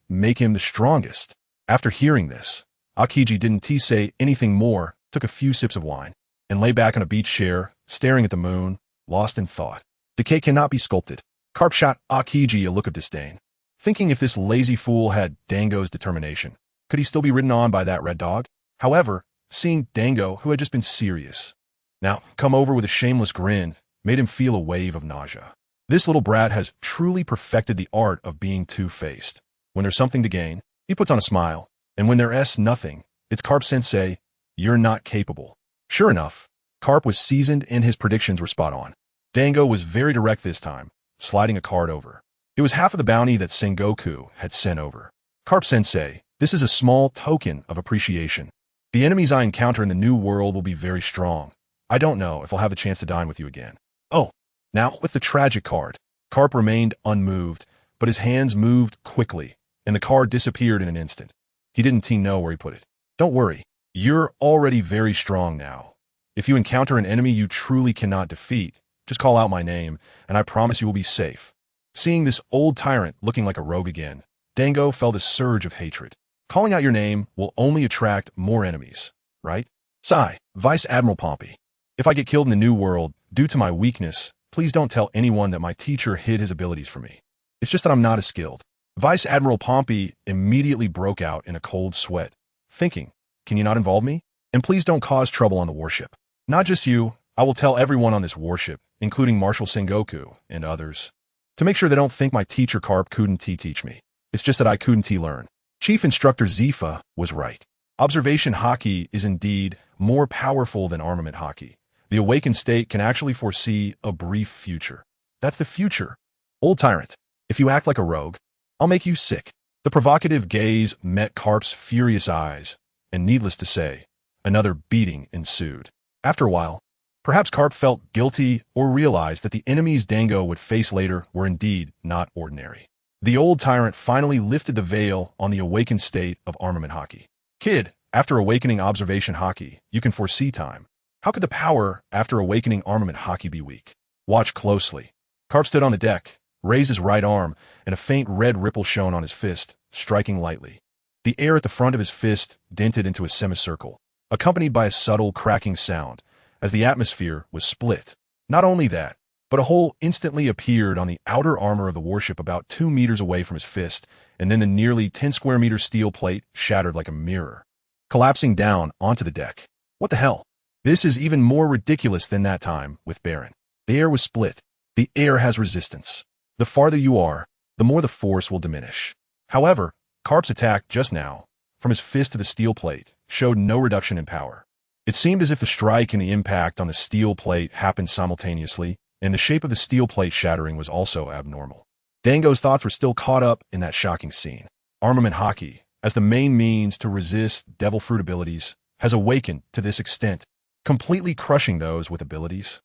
make him the strongest. After hearing this, Aokiji didn't say anything more, took a few sips of wine, and lay back on a beach chair, staring at the moon, lost in thought. Decay cannot be sculpted. Carp shot Aokiji a look of disdain, thinking if this lazy fool had Dango's determination, could he still be ridden on by that red dog? However, seeing Dango, who had just been serious, now come over with a shameless grin, made him feel a wave of nausea. This little brat has truly perfected the art of being two-faced. When there's something to gain, he puts on a smile, and when there's nothing, it's Carp-sensei, you're not capable. Sure enough, Carp was seasoned and his predictions were spot on. Dango was very direct this time, sliding a card over. It was half of the bounty that Sengoku had sent over. Carp-sensei, this is a small token of appreciation. The enemies I encounter in the new world will be very strong. I don't know if I'll have a chance to dine with you again. Oh, now with the tragic card. Carp remained unmoved, but his hands moved quickly, and the card disappeared in an instant. He didn't know where he put it. Don't worry, you're already very strong now. If you encounter an enemy you truly cannot defeat, just call out my name, and I promise you will be safe. Seeing this old tyrant looking like a rogue again, Dango felt a surge of hatred. Calling out your name will only attract more enemies, right? Sigh, Vice Admiral Pompey. If I get killed in the new world, due to my weakness, please don't tell anyone that my teacher hid his abilities from me. It's just that I'm not as skilled. Vice Admiral Pompey immediately broke out in a cold sweat, thinking, can you not involve me? And please don't cause trouble on the warship. Not just you, I will tell everyone on this warship, including Marshal Sengoku and others, to make sure they don't think my teacher Carp couldn't teach me. It's just that I couldn't learn. Chief Instructor Zifa was right. Observation Haki is indeed more powerful than armament Haki. The awakened state can actually foresee a brief future. That's the future. Old tyrant, if you act like a rogue, I'll make you sick. The provocative gaze met Carp's furious eyes, and needless to say, another beating ensued. After a while, perhaps Carp felt guilty or realized that the enemies Dango would face later were indeed not ordinary. The old tyrant finally lifted the veil on the awakened state of armament Haki. Kid, after awakening observation Haki, you can foresee time. How could the power after awakening armament Haki be weak? Watch closely. Carp stood on the deck, raised his right arm, and a faint red ripple shone on his fist, striking lightly. The air at the front of his fist dented into a semicircle, accompanied by a subtle cracking sound, as the atmosphere was split. Not only that, but a hole instantly appeared on the outer armor of the warship about 2 meters away from his fist, and then the nearly 10 square meter steel plate shattered like a mirror, collapsing down onto the deck. What the hell? This is even more ridiculous than that time with Baron. The air was split. The air has resistance. The farther you are, the more the force will diminish. However, Carp's attack just now, from his fist to the steel plate, showed no reduction in power. It seemed as if the strike and the impact on the steel plate happened simultaneously, and the shape of the steel plate shattering was also abnormal. Dango's thoughts were still caught up in that shocking scene. Armament Haki, as the main means to resist devil fruit abilities, has awakened to this extent, completely crushing those with abilities.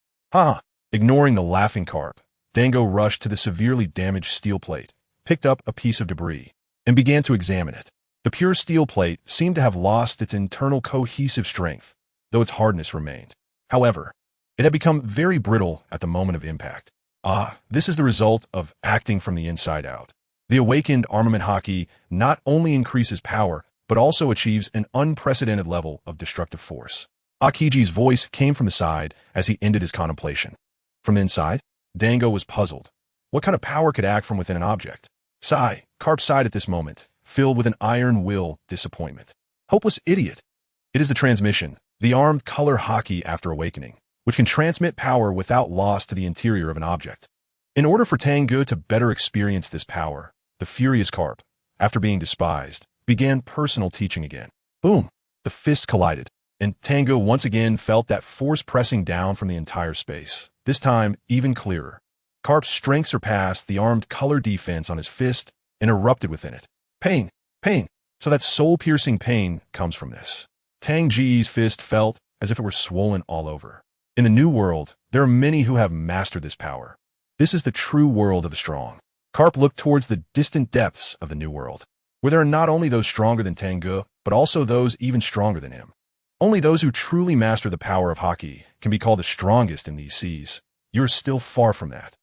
Ignoring the laughing Carp, Dango rushed to the severely damaged steel plate, picked up a piece of debris, and began to examine it. The pure steel plate seemed to have lost its internal cohesive strength, though its hardness remained. However, it had become very brittle at the moment of impact. This is the result of acting from the inside out. The awakened armament Haki not only increases power, but also achieves an unprecedented level of destructive force. Akiji's voice came from the side as he ended his contemplation. From inside, Dango was puzzled. What kind of power could act from within an object? Sigh, Carp sighed at this moment, filled with an iron will disappointment. Hopeless idiot. It is the transmission, the armed color Haki after awakening, which can transmit power without loss to the interior of an object. In order for Tang Ge to better experience this power, the furious Carp, after being despised, began personal teaching again. Boom! The fists collided, and Tang Ge once again felt that force pressing down from the entire space, this time even clearer. Carp's strength surpassed the armed color defense on his fist and erupted within it. Pain! Pain! So that soul-piercing pain comes from this. Tang Ge's fist felt as if it were swollen all over. In the new world, there are many who have mastered this power. This is the true world of the strong. Carp looked towards the distant depths of the new world, where there are not only those stronger than Tang Ge, but also those even stronger than him. Only those who truly master the power of Haki can be called the strongest in these seas. You're still far from that.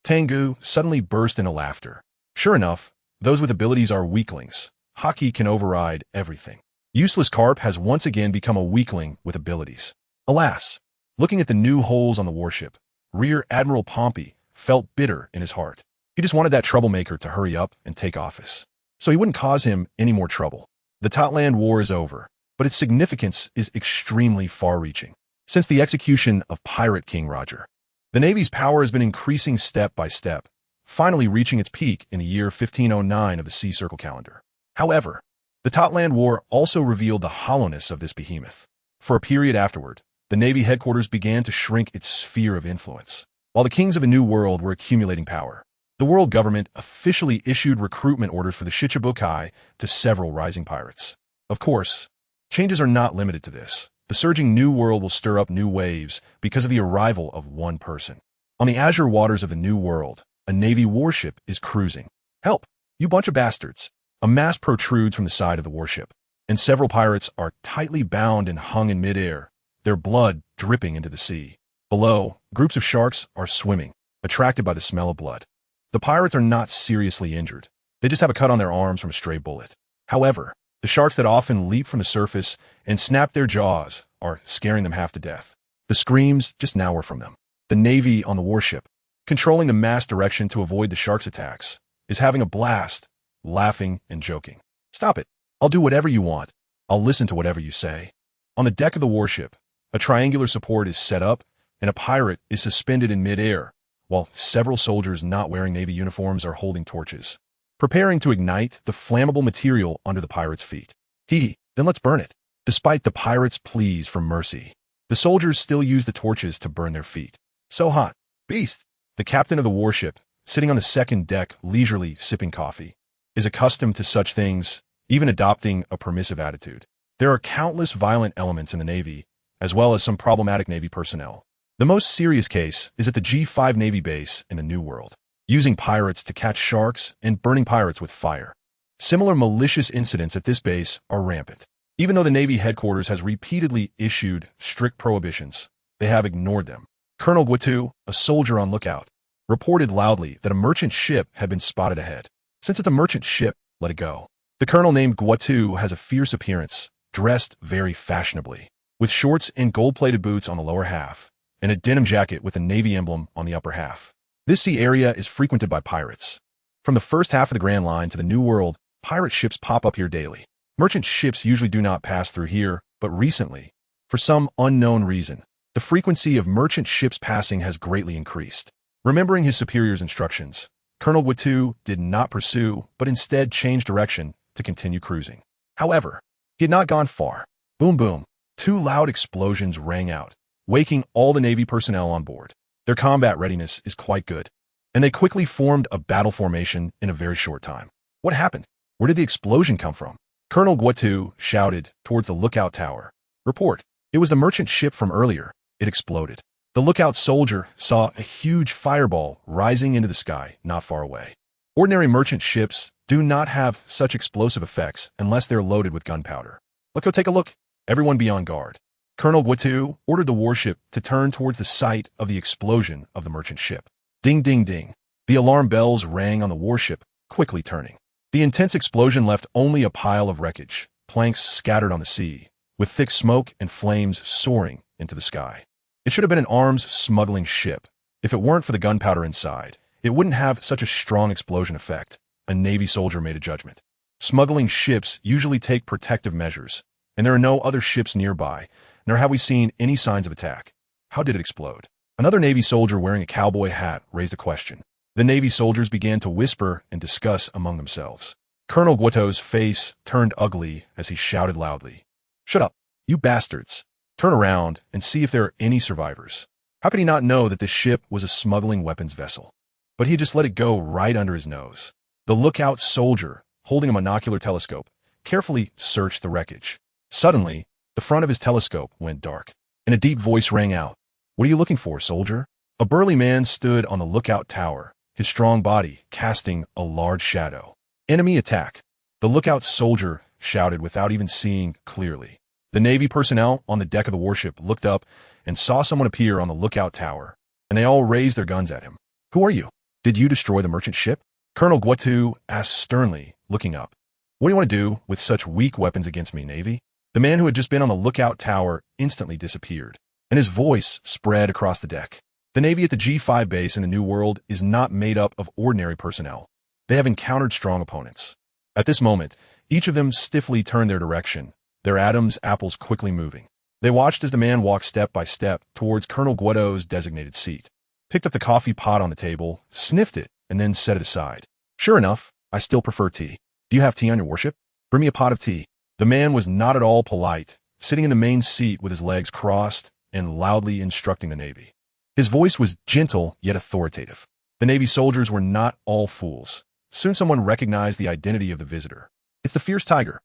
Tang Ge suddenly burst into laughter. Sure enough, those with abilities are weaklings. Haki can override everything. Useless Carp has once again become a weakling with abilities. Alas, looking at the new holes on the warship, Rear Admiral Pompey felt bitter in his heart. He just wanted that troublemaker to hurry up and take office, so he wouldn't cause him any more trouble. The Totland War is over, but its significance is extremely far-reaching. Since the execution of Pirate King Roger, the Navy's power has been increasing step by step, finally reaching its peak in the year 1509 of the Sea Circle calendar. However, the Totland War also revealed the hollowness of this behemoth. For a period afterward, the Navy headquarters began to shrink its sphere of influence. While the kings of a new world were accumulating power, the world government officially issued recruitment orders for the Shichibukai to several rising pirates. Of course, Changes are not limited to this. The surging New World will stir up new waves because of the arrival of one person. On the azure waters of the New World, a Navy warship is cruising. Help! You bunch of bastards! A mast protrudes from the side of the warship, and several pirates are tightly bound and hung in midair, their blood dripping into the sea. Below, groups of sharks are swimming, attracted by the smell of blood. The pirates are not seriously injured. They just have a cut on their arms from a stray bullet. However, the sharks that often leap from the surface and snap their jaws are scaring them half to death. The screams just now were from them. The Navy on the warship, controlling the mast direction to avoid the sharks' attacks, is having a blast, laughing and joking. Stop it. I'll do whatever you want. I'll listen to whatever you say. On the deck of the warship, a triangular support is set up, and a pirate is suspended in midair, while several soldiers not wearing Navy uniforms are holding torches, preparing to ignite the flammable material under the pirate's feet. Then let's burn it. Despite the pirates' pleas for mercy, the soldiers still use the torches to burn their feet. So hot. Beast! The captain of the warship, sitting on the second deck leisurely sipping coffee, is accustomed to such things, even adopting a permissive attitude. There are countless violent elements in the Navy, as well as some problematic Navy personnel. The most serious case is at the G5 Navy base in the New World, using pirates to catch sharks and burning pirates with fire. Similar malicious incidents at this base are rampant. Even though the Navy headquarters has repeatedly issued strict prohibitions, they have ignored them. Colonel Guatu, a soldier on lookout, reported loudly that a merchant ship had been spotted ahead. Since it's a merchant ship, let it go. The colonel named Guatu has a fierce appearance, dressed very fashionably, with shorts and gold-plated boots on the lower half, and a denim jacket with a Navy emblem on the upper half. This sea area is frequented by pirates. From the first half of the Grand Line to the New World, pirate ships pop up here daily. Merchant ships usually do not pass through here, but recently, for some unknown reason, the frequency of merchant ships passing has greatly increased. Remembering his superior's instructions, Colonel Guatu did not pursue, but instead changed direction to continue cruising. However, he had not gone far. Boom boom. Two loud explosions rang out, waking all the Navy personnel on board. Their combat readiness is quite good, and they quickly formed a battle formation in a very short time. What happened? Where did the explosion come from? Colonel Guatu shouted towards the lookout tower. Report. It was the merchant ship from earlier. It exploded. The lookout soldier saw a huge fireball rising into the sky not far away. Ordinary merchant ships do not have such explosive effects unless they're loaded with gunpowder. Let's go take a look. Everyone be on guard. Colonel Guatu ordered the warship to turn towards the site of the explosion of the merchant ship. Ding ding ding. The alarm bells rang on the warship, quickly turning. The intense explosion left only a pile of wreckage, planks scattered on the sea, with thick smoke and flames soaring into the sky. It should have been an arms smuggling ship. If it weren't for the gunpowder inside, it wouldn't have such a strong explosion effect, a Navy soldier made a judgment. Smuggling ships usually take protective measures, and there are no other ships nearby, nor have we seen any signs of attack. How did it explode? Another Navy soldier wearing a cowboy hat raised a question. The Navy soldiers began to whisper and discuss among themselves. Colonel Guato's face turned ugly as he shouted loudly. Shut up, you bastards. Turn around and see if there are any survivors. How could he not know that this ship was a smuggling weapons vessel? But he just let it go right under his nose. The lookout soldier, holding a monocular telescope, carefully searched the wreckage. Suddenly, the front of his telescope went dark, and a deep voice rang out. What are you looking for, soldier? A burly man stood on the lookout tower, his strong body casting a large shadow. Enemy attack. The lookout soldier shouted without even seeing clearly. The Navy personnel on the deck of the warship looked up and saw someone appear on the lookout tower, and they all raised their guns at him. Who are you? Did you destroy the merchant ship? Colonel Guatu asked sternly, looking up. What do you want to do with such weak weapons against me, Navy? The man who had just been on the lookout tower instantly disappeared, and his voice spread across the deck. The Navy at the G5 base in the New World is not made up of ordinary personnel. They have encountered strong opponents. At this moment, each of them stiffly turned their direction, their Adam's apples quickly moving. They watched as the man walked step by step towards Colonel Guato's designated seat, picked up the coffee pot on the table, sniffed it, and then set it aside. Sure enough, I still prefer tea. Do you have tea on your warship? Bring me a pot of tea. The man was not at all polite, sitting in the main seat with his legs crossed and loudly instructing the Navy. His voice was gentle yet authoritative. The Navy soldiers were not all fools. Soon someone recognized the identity of the visitor. It's the fierce tiger.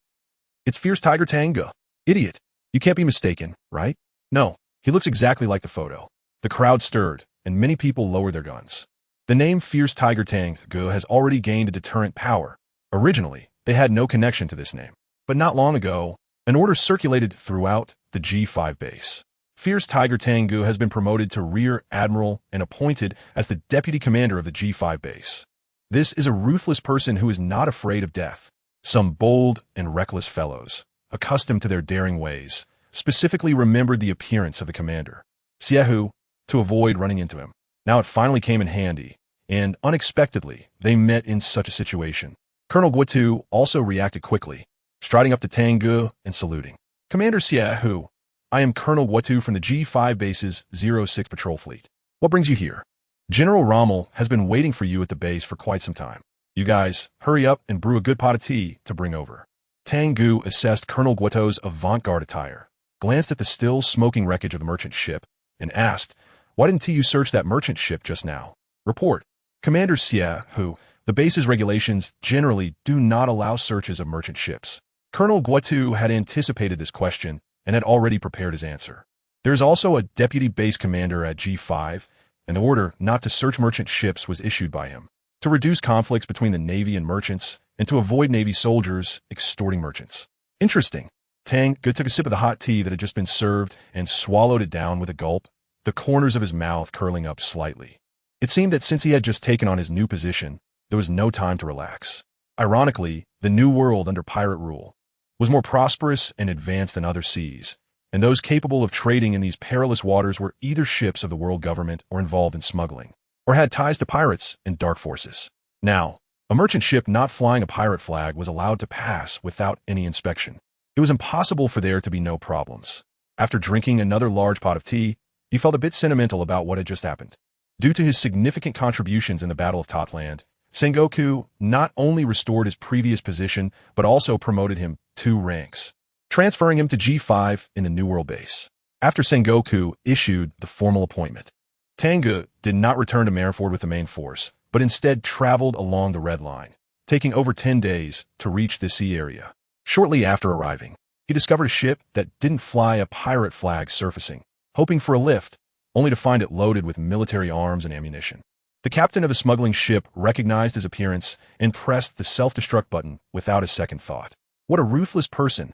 It's fierce tiger Tang Ge. Idiot. You can't be mistaken, right? No, he looks exactly like the photo. The crowd stirred, and many people lowered their guns. The name Fierce Tiger Tang Ge has already gained a deterrent power. Originally, they had no connection to this name. But not long ago, an order circulated throughout the G5 base. Fierce Tiger Tang Ge has been promoted to Rear Admiral and appointed as the Deputy Commander of the G5 base. This is a ruthless person who is not afraid of death. Some bold and reckless fellows, accustomed to their daring ways, specifically remembered the appearance of the commander, Siehu, to avoid running into him. Now it finally came in handy, and unexpectedly, they met in such a situation. Colonel Guotu also reacted quickly, striding up to Tang Ge and saluting. Commander Siehu, I am Colonel Guotu from the G5 base's 06 patrol fleet. What brings you here? General Rommel has been waiting for you at the base for quite some time. You guys, hurry up and brew a good pot of tea to bring over. Tang Ge assessed Colonel Guotu's avant-garde attire, glanced at the still smoking wreckage of the merchant ship, and asked, why didn't you search that merchant ship just now? Report. Commander Siehu, the base's regulations generally do not allow searches of merchant ships. Colonel Guotu had anticipated this question and had already prepared his answer. There is also a deputy base commander at G5, and the order not to search merchant ships was issued by him, to reduce conflicts between the Navy and merchants, and to avoid Navy soldiers extorting merchants. Interesting. Tang Ge took a sip of the hot tea that had just been served and swallowed it down with a gulp, the corners of his mouth curling up slightly. It seemed that since he had just taken on his new position, there was no time to relax. Ironically, the new world under pirate rule was more prosperous and advanced than other seas, and those capable of trading in these perilous waters were either ships of the world government or involved in smuggling, or had ties to pirates and dark forces. Now, a merchant ship not flying a pirate flag was allowed to pass without any inspection. It was impossible for there to be no problems. After drinking another large pot of tea, he felt a bit sentimental about what had just happened. Due to his significant contributions in the Battle of Totland, Sengoku not only restored his previous position, but also promoted him 2 ranks, transferring him to G5 in the New World base. After Sengoku issued the formal appointment, Tang Ge did not return to Marineford with the main force, but instead traveled along the Red Line, taking over 10 days to reach the sea area. Shortly after arriving, he discovered a ship that didn't fly a pirate flag surfacing, hoping for a lift, only to find it loaded with military arms and ammunition. The captain of a smuggling ship recognized his appearance and pressed the self-destruct button without a second thought. What a ruthless person.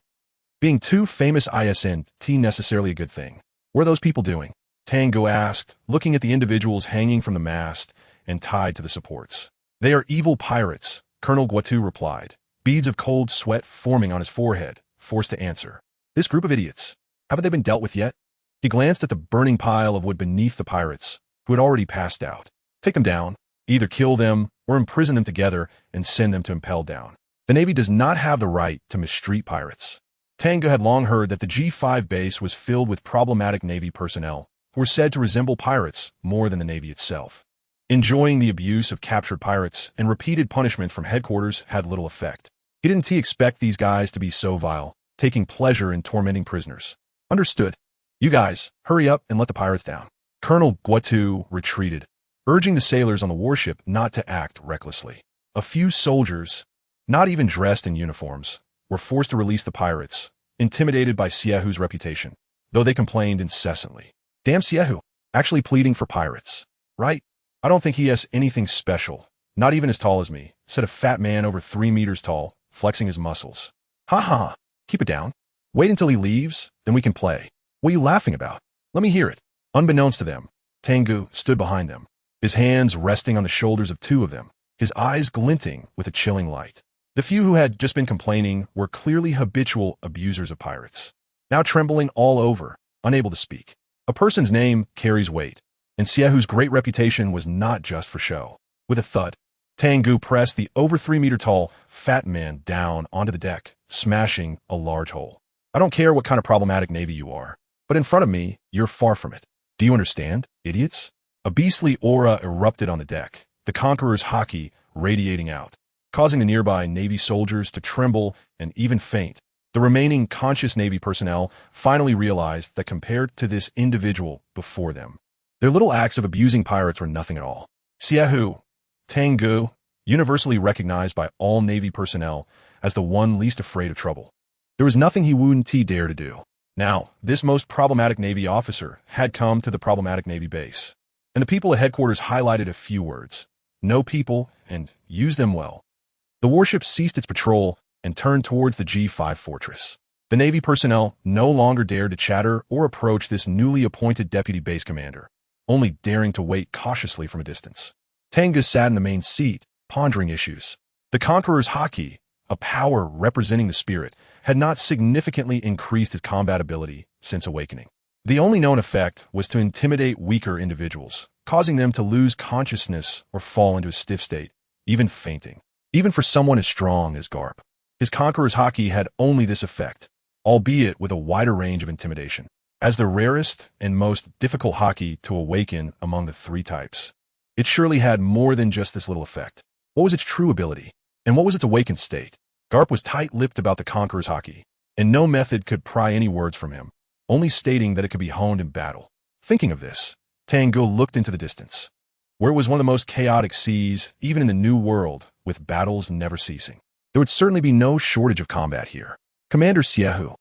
Being 2 famous isn't necessarily a good thing. What are those people doing? Tang Ge asked, looking at the individuals hanging from the mast and tied to the supports. They are evil pirates, Colonel Guotu replied, beads of cold sweat forming on his forehead, forced to answer. This group of idiots, haven't they been dealt with yet? He glanced at the burning pile of wood beneath the pirates, who had already passed out. Take them down, either kill them or imprison them together and send them to impel down. The Navy does not have the right to mistreat pirates. Tang Ge had long heard that the G5 base was filled with problematic Navy personnel who were said to resemble pirates more than the Navy itself. Enjoying the abuse of captured pirates and repeated punishment from headquarters had little effect. He didn't expect these guys to be so vile, taking pleasure in tormenting prisoners. Understood. You guys, hurry up and let the pirates down. Colonel Guotu retreated, urging the sailors on the warship not to act recklessly. A few soldiers, not even dressed in uniforms, were forced to release the pirates, intimidated by Siehu's reputation, though they complained incessantly. Damn Siehu, actually pleading for pirates, right? I don't think he has anything special, not even as tall as me, said a fat man over 3 meters tall, flexing his muscles. Ha ha, keep it down. Wait until he leaves, then we can play. What are you laughing about? Let me hear it. Unbeknownst to them, Tang Ge stood behind them, his hands resting on the shoulders of 2 of them, his eyes glinting with a chilling light. The few who had just been complaining were clearly habitual abusers of pirates, now trembling all over, unable to speak. A person's name carries weight, and Siehu's great reputation was not just for show. With a thud, Tang Ge pressed the over 3-meter-tall fat man down onto the deck, smashing a large hole. I don't care what kind of problematic Navy you are, but in front of me, you're far from it. Do you understand, idiots? A beastly aura erupted on the deck, the Conqueror's haki radiating out, causing the nearby Navy soldiers to tremble and even faint. The remaining conscious Navy personnel finally realized that compared to this individual before them, their little acts of abusing pirates were nothing at all. Siehu, Tang Ge, universally recognized by all Navy personnel as the one least afraid of trouble. There was nothing he wouldn't dare to do. Now, this most problematic Navy officer had come to the problematic Navy base, and the people at headquarters highlighted a few words. Know people and use them well. The warship ceased its patrol and turned towards the G5 fortress. The Navy personnel no longer dared to chatter or approach this newly appointed deputy base commander, only daring to wait cautiously from a distance. Tang Ge sat in the main seat, pondering issues. The Conqueror's haki, a power representing the spirit, had not significantly increased his combat ability since awakening. The only known effect was to intimidate weaker individuals, causing them to lose consciousness or fall into a stiff state, even fainting. Even for someone as strong as Garp, his Conqueror's haki had only this effect, albeit with a wider range of intimidation. As the rarest and most difficult haki to awaken among the three types, it surely had more than just this little effect. What was its true ability? And what was its awakened state? Garp was tight-lipped about the Conqueror's haki, and no method could pry any words from him, only stating that it could be honed in battle. Thinking of this, Tang Ge looked into the distance, where it was one of the most chaotic seas, even in the New World, with battles never ceasing. There would certainly be no shortage of combat here. Commander Siehu.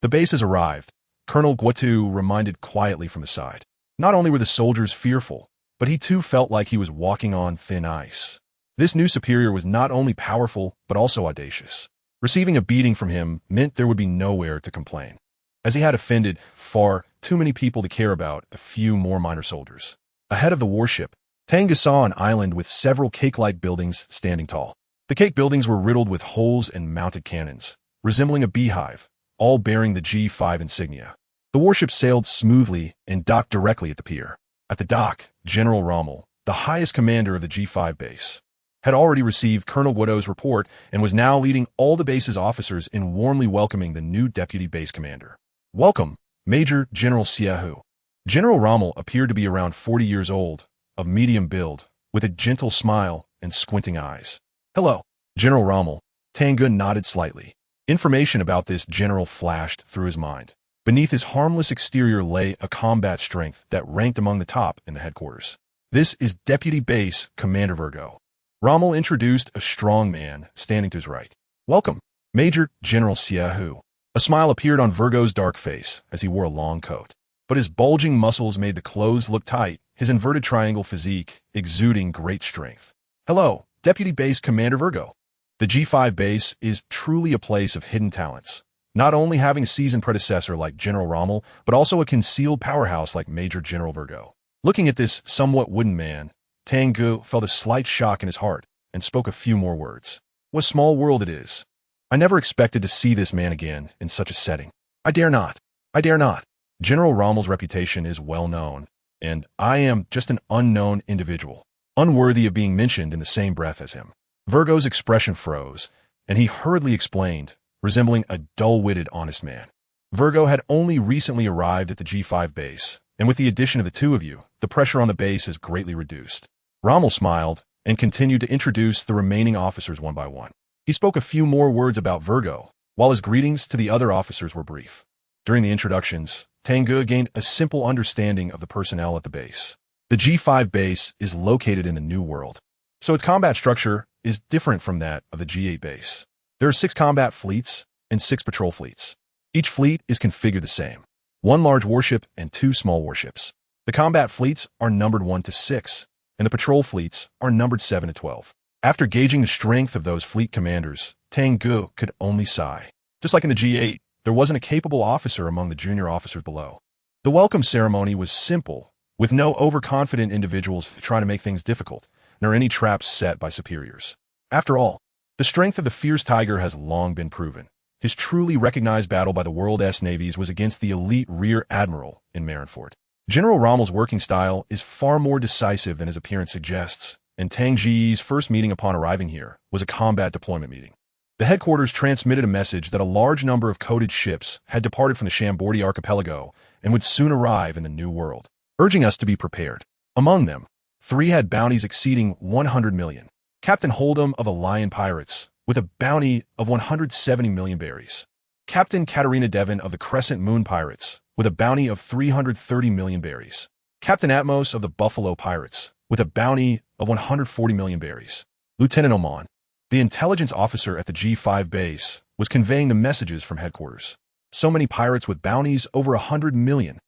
The base has arrived, Colonel Guotu reminded quietly from the side. Not only were the soldiers fearful, but he too felt like he was walking on thin ice. This new superior was not only powerful, but also audacious. Receiving a beating from him meant there would be nowhere to complain, as he had offended far too many people to care about a few more minor soldiers. Ahead of the warship, Tang Ge saw an island with several cake-like buildings standing tall. The cake buildings were riddled with holes and mounted cannons, resembling a beehive, all bearing the G5 insignia. The warship sailed smoothly and docked directly at the pier. At the dock, General Rommel, the highest commander of the G5 base, had already received Colonel Guotu's report and was now leading all the base's officers in warmly welcoming the new deputy base commander. Welcome, Major General Siehu. General Rommel appeared to be around 40 years old, of medium build, with a gentle smile and squinting eyes. Hello, General Rommel. Tang Ge nodded slightly. Information about this general flashed through his mind. Beneath his harmless exterior lay a combat strength that ranked among the top in the headquarters. This is Deputy Base Commander Virgo. Rommel introduced a strong man standing to his right. Welcome, Major General Siehu. A smile appeared on Virgo's dark face as he wore a long coat, but his bulging muscles made the clothes look tight, his inverted triangle physique exuding great strength. Hello, Deputy Base Commander Virgo. The G5 base is truly a place of hidden talents, not only having a seasoned predecessor like General Rommel, but also a concealed powerhouse like Major General Virgo. Looking at this somewhat wooden man, Tang Ge felt a slight shock in his heart and spoke a few more words. What a small world it is. I never expected to see this man again in such a setting. I dare not. I dare not. General Rommel's reputation is well known, and I am just an unknown individual, unworthy of being mentioned in the same breath as him. Virgo's expression froze, and he hurriedly explained, resembling a dull-witted honest man. Virgo had only recently arrived at the G5 base, and with the addition of the two of you, the pressure on the base is greatly reduced. Rommel smiled and continued to introduce the remaining officers one by one. He spoke a few more words about Virgo, while his greetings to the other officers were brief. During the introductions, Tang Ge gained a simple understanding of the personnel at the base. The G5 base is located in the New World, so its combat structure is different from that of the G8 base. There are 6 combat fleets and 6 patrol fleets. Each fleet is configured the same: 1 large warship and 2 small warships. The combat fleets are numbered 1 to 6, and the patrol fleets are numbered 7 to 12. After gauging the strength of those fleet commanders, Tang Ge could only sigh. Just like in the G8, there wasn't a capable officer among the junior officers below. The welcome ceremony was simple, with no overconfident individuals trying to make things difficult, nor any traps set by superiors. After all, the strength of the fierce tiger has long been proven. His truly recognized battle by the world's navies was against the elite rear admiral in Marineford. General Rommel's working style is far more decisive than his appearance suggests, and Tang Ge's first meeting upon arriving here was a combat deployment meeting. The headquarters transmitted a message that a large number of coded ships had departed from the Shambordi archipelago and would soon arrive in the New World, urging us to be prepared. Among them, 3 had bounties exceeding 100 million. Captain Hold'em of the Lion Pirates, with a bounty of 170 million berries. Captain Katarina Devon of the Crescent Moon Pirates, with a bounty of 330 million berries. Captain Atmos of the Buffalo Pirates, with a bounty of 140 million berries. Lieutenant Oman, the intelligence officer at the G5 base, was conveying the messages from headquarters. So many pirates with bounties over 100 million,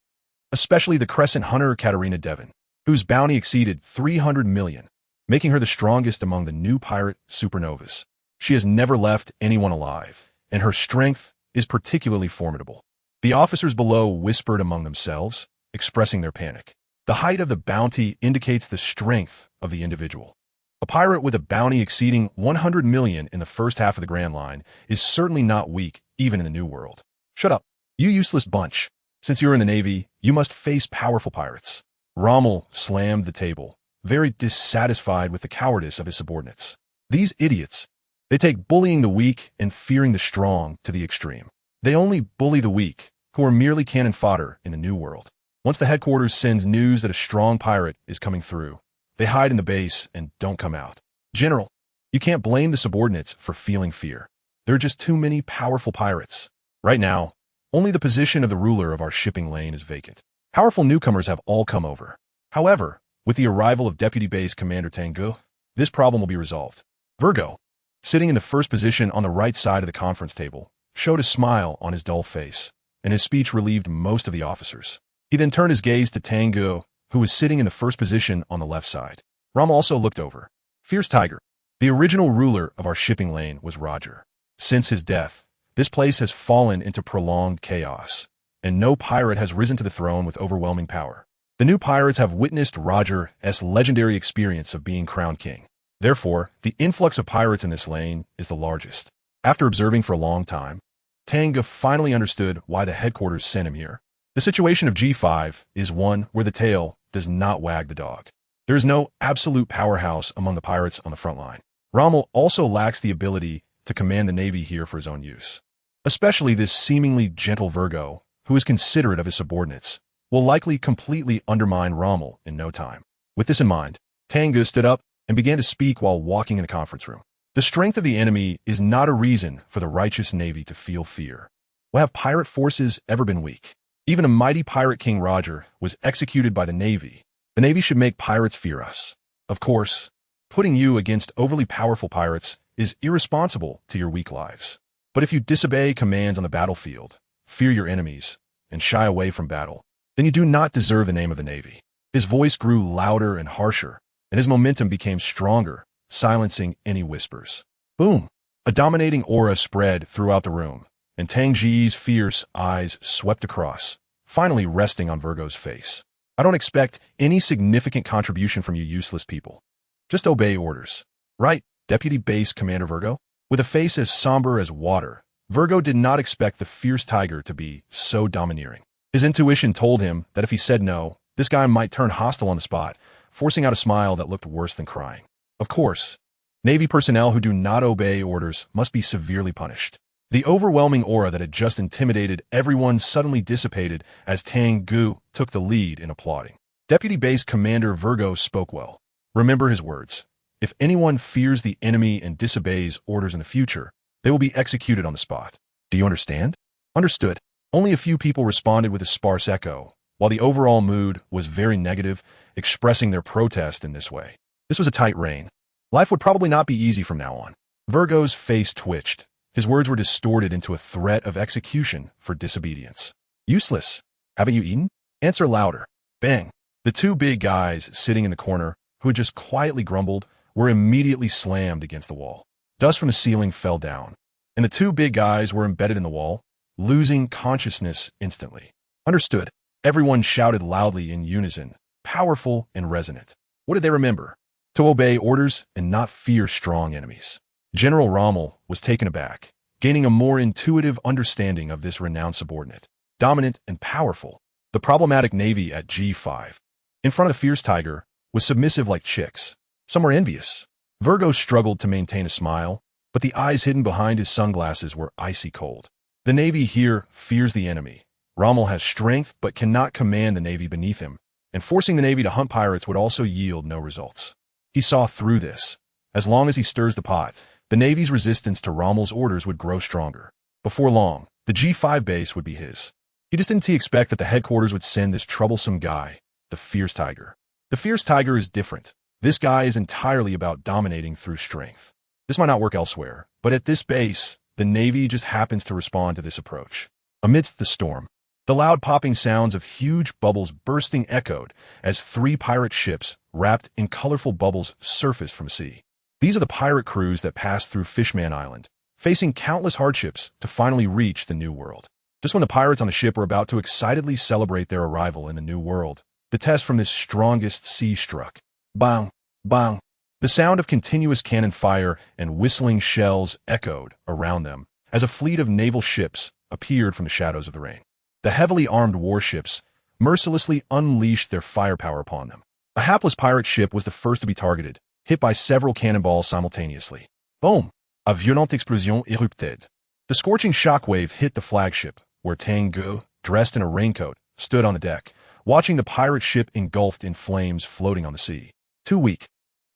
especially the Crescent Hunter Katarina Devon, whose bounty exceeded 300 million, making her the strongest among the new pirate supernovas. She has never left anyone alive, and her strength is particularly formidable. The officers below whispered among themselves, expressing their panic. The height of the bounty indicates the strength of the individual. A pirate with a bounty exceeding 100 million in the first half of the Grand Line is certainly not weak, even in the New World. Shut up, you useless bunch. Since you're in the Navy, you must face powerful pirates. Rommel slammed the table, very dissatisfied with the cowardice of his subordinates. These idiots, they take bullying the weak and fearing the strong to the extreme. They only bully the weak, who are merely cannon fodder in the New World. Once the headquarters sends news that a strong pirate is coming through, they hide in the base and don't come out. General, you can't blame the subordinates for feeling fear. There are just too many powerful pirates. Right now, only the position of the ruler of our shipping lane is vacant. Powerful newcomers have all come over. However, with the arrival of Deputy Base Commander Tang Ge, this problem will be resolved. Virgo, sitting in the first position on the right side of the conference table, showed a smile on his dull face, and his speech relieved most of the officers. He then turned his gaze to Tang Ge, who was sitting in the first position on the left side. Rommel also looked over. Fierce Tiger, the original ruler of our shipping lane, was Roger. Since his death, this place has fallen into prolonged chaos, and no pirate has risen to the throne with overwhelming power. The new pirates have witnessed Roger's legendary experience of being crowned king. Therefore, the influx of pirates in this lane is the largest. After observing for a long time, Tang Ge finally understood why the headquarters sent him here. The situation of G5 is one where the tail does not wag the dog. There is no absolute powerhouse among the pirates on the front line. Rommel also lacks the ability to command the Navy here for his own use. Especially this seemingly gentle Virgo, who is considerate of his subordinates, will likely completely undermine Rommel in no time. With this in mind, Tang Ge stood up and began to speak while walking in the conference room. The strength of the enemy is not a reason for the righteous Navy to feel fear. Well, have pirate forces ever been weak? Even a mighty pirate King Roger was executed by the Navy. The Navy should make pirates fear us. Of course, putting you against overly powerful pirates is irresponsible to your weak lives. But if you disobey commands on the battlefield, fear your enemies, and shy away from battle, then you do not deserve the name of the Navy. His voice grew louder and harsher, and his momentum became stronger, silencing any whispers. Boom! A dominating aura spread throughout the room, and Tang Ge's fierce eyes swept across, finally resting on Virgo's face. I don't expect any significant contribution from you useless people. Just obey orders. Right, Deputy Base Commander Virgo? With a face as somber as water, Virgo did not expect the fierce tiger to be so domineering. His intuition told him that if he said no, this guy might turn hostile on the spot, forcing out a smile that looked worse than crying. Of course, Navy personnel who do not obey orders must be severely punished. The overwhelming aura that had just intimidated everyone suddenly dissipated as Tang Ge took the lead in applauding. Deputy Base Commander Virgo spoke well. Remember his words. If anyone fears the enemy and disobeys orders in the future, they will be executed on the spot. Do you understand? Understood. Only a few people responded with a sparse echo, while the overall mood was very negative, expressing their protest in this way. This was a tight rein. Life would probably not be easy from now on. Virgo's face twitched. His words were distorted into a threat of execution for disobedience. Useless. Haven't you eaten? Answer louder. Bang. The two big guys sitting in the corner, who had just quietly grumbled, were immediately slammed against the wall. Dust from the ceiling fell down, and the two big guys were embedded in the wall, losing consciousness instantly. Understood. Everyone shouted loudly in unison, powerful and resonant. What did they remember? To obey orders and not fear strong enemies. General Rommel was taken aback, gaining a more intuitive understanding of this renowned subordinate. Dominant and powerful, the problematic Navy at G5, in front of the fierce tiger, was submissive like chicks. Some were envious. Virgo struggled to maintain a smile, but the eyes hidden behind his sunglasses were icy cold. The Navy here fears the enemy. Rommel has strength but cannot command the Navy beneath him, and forcing the Navy to hunt pirates would also yield no results. He saw through this. As long as he stirs the pot, the Navy's resistance to Rommel's orders would grow stronger. Before long, the G5 base would be his. He just didn't expect that the headquarters would send this troublesome guy, the Fierce Tiger. The Fierce Tiger is different. This guy is entirely about dominating through strength. This might not work elsewhere, but at this base, the Navy just happens to respond to this approach. Amidst the storm, the loud popping sounds of huge bubbles bursting echoed as 3 pirate ships wrapped in colorful bubbles surfaced from sea. These are the pirate crews that passed through Fishman Island, facing countless hardships to finally reach the New World. Just when the pirates on the ship were about to excitedly celebrate their arrival in the New World, the test from this strongest sea struck. Bang! Bang! The sound of continuous cannon fire and whistling shells echoed around them as a fleet of naval ships appeared from the shadows of the rain. The heavily armed warships mercilessly unleashed their firepower upon them. A hapless pirate ship was the first to be targeted, hit by several cannonballs simultaneously. Boom! A violente explosion érupted. The scorching shockwave hit the flagship, where Tang Ge, dressed in a raincoat, stood on the deck, watching the pirate ship engulfed in flames floating on the sea. Too weak.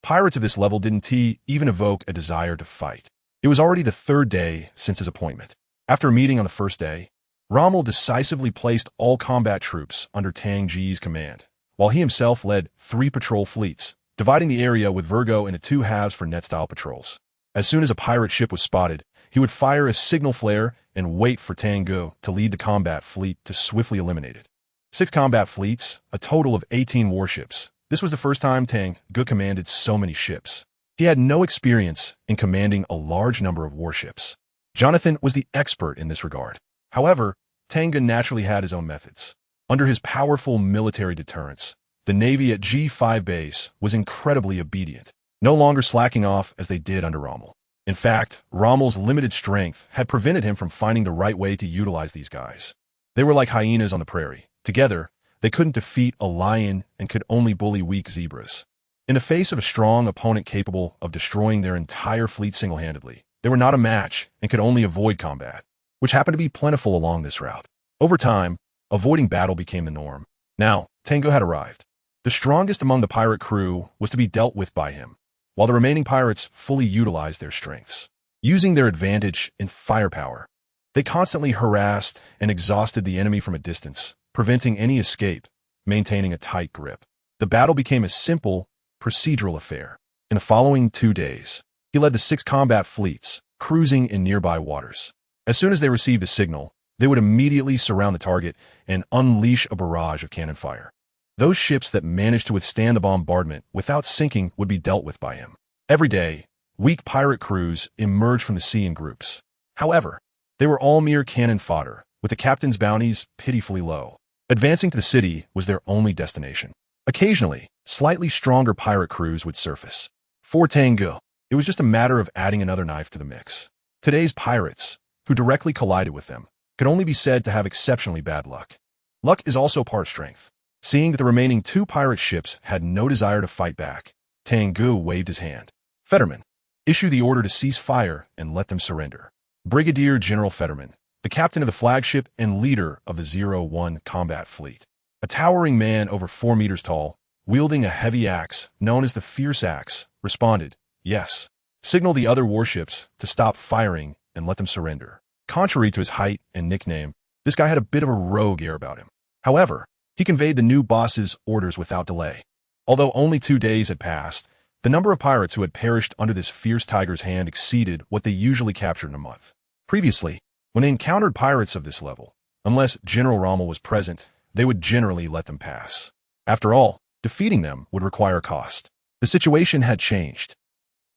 Pirates of this level didn't even evoke a desire to fight. It was already the 3rd day since his appointment. After a meeting on the 1st day, Rommel decisively placed all combat troops under Tang Ge's command, while he himself led 3 patrol fleets, dividing the area with Virgo into 2 halves for net-style patrols. As soon as a pirate ship was spotted, he would fire a signal flare and wait for Tang Ge to lead the combat fleet to swiftly eliminate it. 6 combat fleets, a total of 18 warships. This was the first time Tang Ge commanded so many ships. He had no experience in commanding a large number of warships. Jonathan was the expert in this regard. However, Tang Ge naturally had his own methods. Under his powerful military deterrence, the Navy at G5 base was incredibly obedient, no longer slacking off as they did under Rommel. In fact, Rommel's limited strength had prevented him from finding the right way to utilize these guys. They were like hyenas on the prairie. Together, they couldn't defeat a lion and could only bully weak zebras. In the face of a strong opponent capable of destroying their entire fleet single-handedly, they were not a match and could only avoid combat, which happened to be plentiful along this route. Over time, avoiding battle became the norm. Now, Tang Ge had arrived. The strongest among the pirate crew was to be dealt with by him, while the remaining pirates fully utilized their strengths. Using their advantage in firepower, they constantly harassed and exhausted the enemy from a distance, preventing any escape, maintaining a tight grip. The battle became a simple, procedural affair. In the following 2 days, he led the 6 combat fleets, cruising in nearby waters. As soon as they received a signal, they would immediately surround the target and unleash a barrage of cannon fire. Those ships that managed to withstand the bombardment without sinking would be dealt with by him. Every day, weak pirate crews emerged from the sea in groups. However, they were all mere cannon fodder, with the captain's bounties pitifully low. Advancing to the city was their only destination. Occasionally, slightly stronger pirate crews would surface. For Tang Ge, it was just a matter of adding another knife to the mix. Today's pirates, who directly collided with them, could only be said to have exceptionally bad luck. Luck is also part strength. Seeing that the remaining 2 pirate ships had no desire to fight back, Tang Ge waved his hand. Fetterman, issue the order to cease fire and let them surrender. Brigadier General Fetterman, the captain of the flagship and leader of the 01 combat fleet, a towering man over 4 meters tall, wielding a heavy axe known as the Fierce Axe, responded, yes. Signal the other warships to stop firing and let them surrender. Contrary to his height and nickname, this guy had a bit of a rogue air about him. However, he conveyed the new boss's orders without delay. Although only 2 days had passed, the number of pirates who had perished under this fierce tiger's hand exceeded what they usually captured in a month. Previously, when they encountered pirates of this level, unless General Rommel was present, they would generally let them pass. After all, defeating them would require cost. The situation had changed.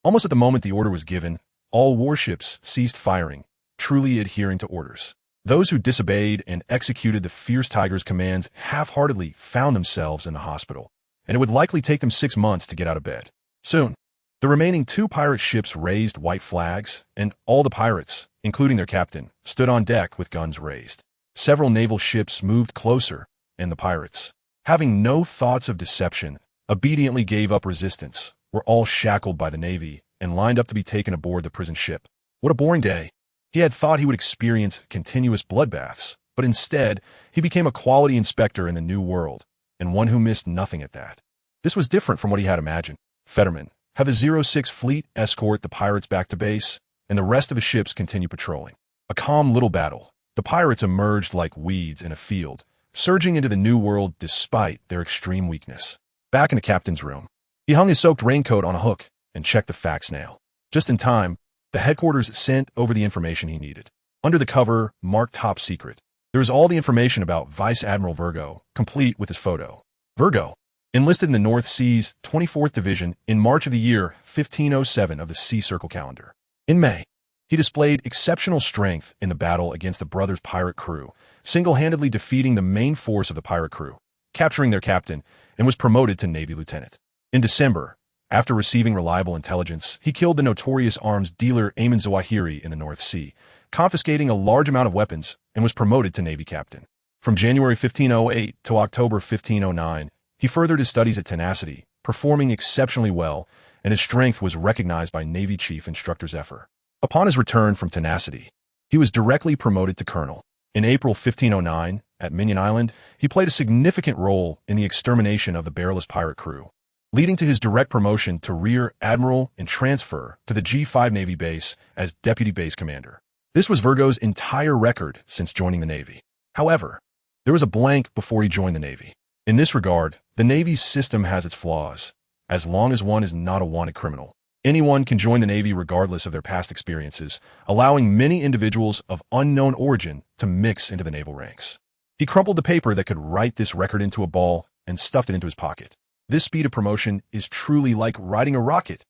Almost at the moment the order was given, all warships ceased firing, truly adhering to orders. Those who disobeyed and executed the fierce tiger's commands half-heartedly found themselves in the hospital, and it would likely take them 6 months to get out of bed. Soon, the remaining 2 pirate ships raised white flags, and all the pirates, including their captain, stood on deck with guns raised. Several naval ships moved closer, and the pirates, having no thoughts of deception, obediently gave up resistance, were all shackled by the Navy and lined up to be taken aboard the prison ship. What a boring day. He had thought he would experience continuous bloodbaths, but instead, he became a quality inspector in the New World, and one who missed nothing at that. This was different from what he had imagined. Fetterman, have the 06 fleet escort the pirates back to base, and the rest of the ships continue patrolling. A calm little battle. The pirates emerged like weeds in a field, surging into the New World despite their extreme weakness. Back in the captain's room, he hung his soaked raincoat on a hook and checked the fax nail. Just in time, The headquarters sent over the information he needed. Under the cover, marked top secret, there was all the information about Vice Admiral Virgo, complete with his photo. Virgo enlisted in the North Sea's 24th Division in March of the year 1507 of the Sea Circle calendar. In May, he displayed exceptional strength in the battle against the brothers' pirate crew, single-handedly defeating the main force of the pirate crew, capturing their captain, and was promoted to Navy lieutenant. In December, after receiving reliable intelligence, he killed the notorious arms dealer Ayman Zawahiri in the North Sea, confiscating a large amount of weapons, and was promoted to Navy captain. From January 1508 to October 1509, he furthered his studies at Tenacity, performing exceptionally well, and his strength was recognized by Navy Chief Instructor Zephyr. Upon his return from Tenacity, he was directly promoted to colonel. In April 1509, at Minion Island, he played a significant role in the extermination of the Bearless pirate crew, leading to his direct promotion to Rear Admiral and transfer to the G5 Navy base as Deputy Base Commander. This was Virgo's entire record since joining the Navy. However, there was a blank before he joined the Navy. In this regard, the Navy's system has its flaws, as long as one is not a wanted criminal. Anyone can join the Navy regardless of their past experiences, allowing many individuals of unknown origin to mix into the naval ranks. He crumpled the paper that could write this record into a ball and stuffed it into his pocket. This speed of promotion is truly like riding a rocket.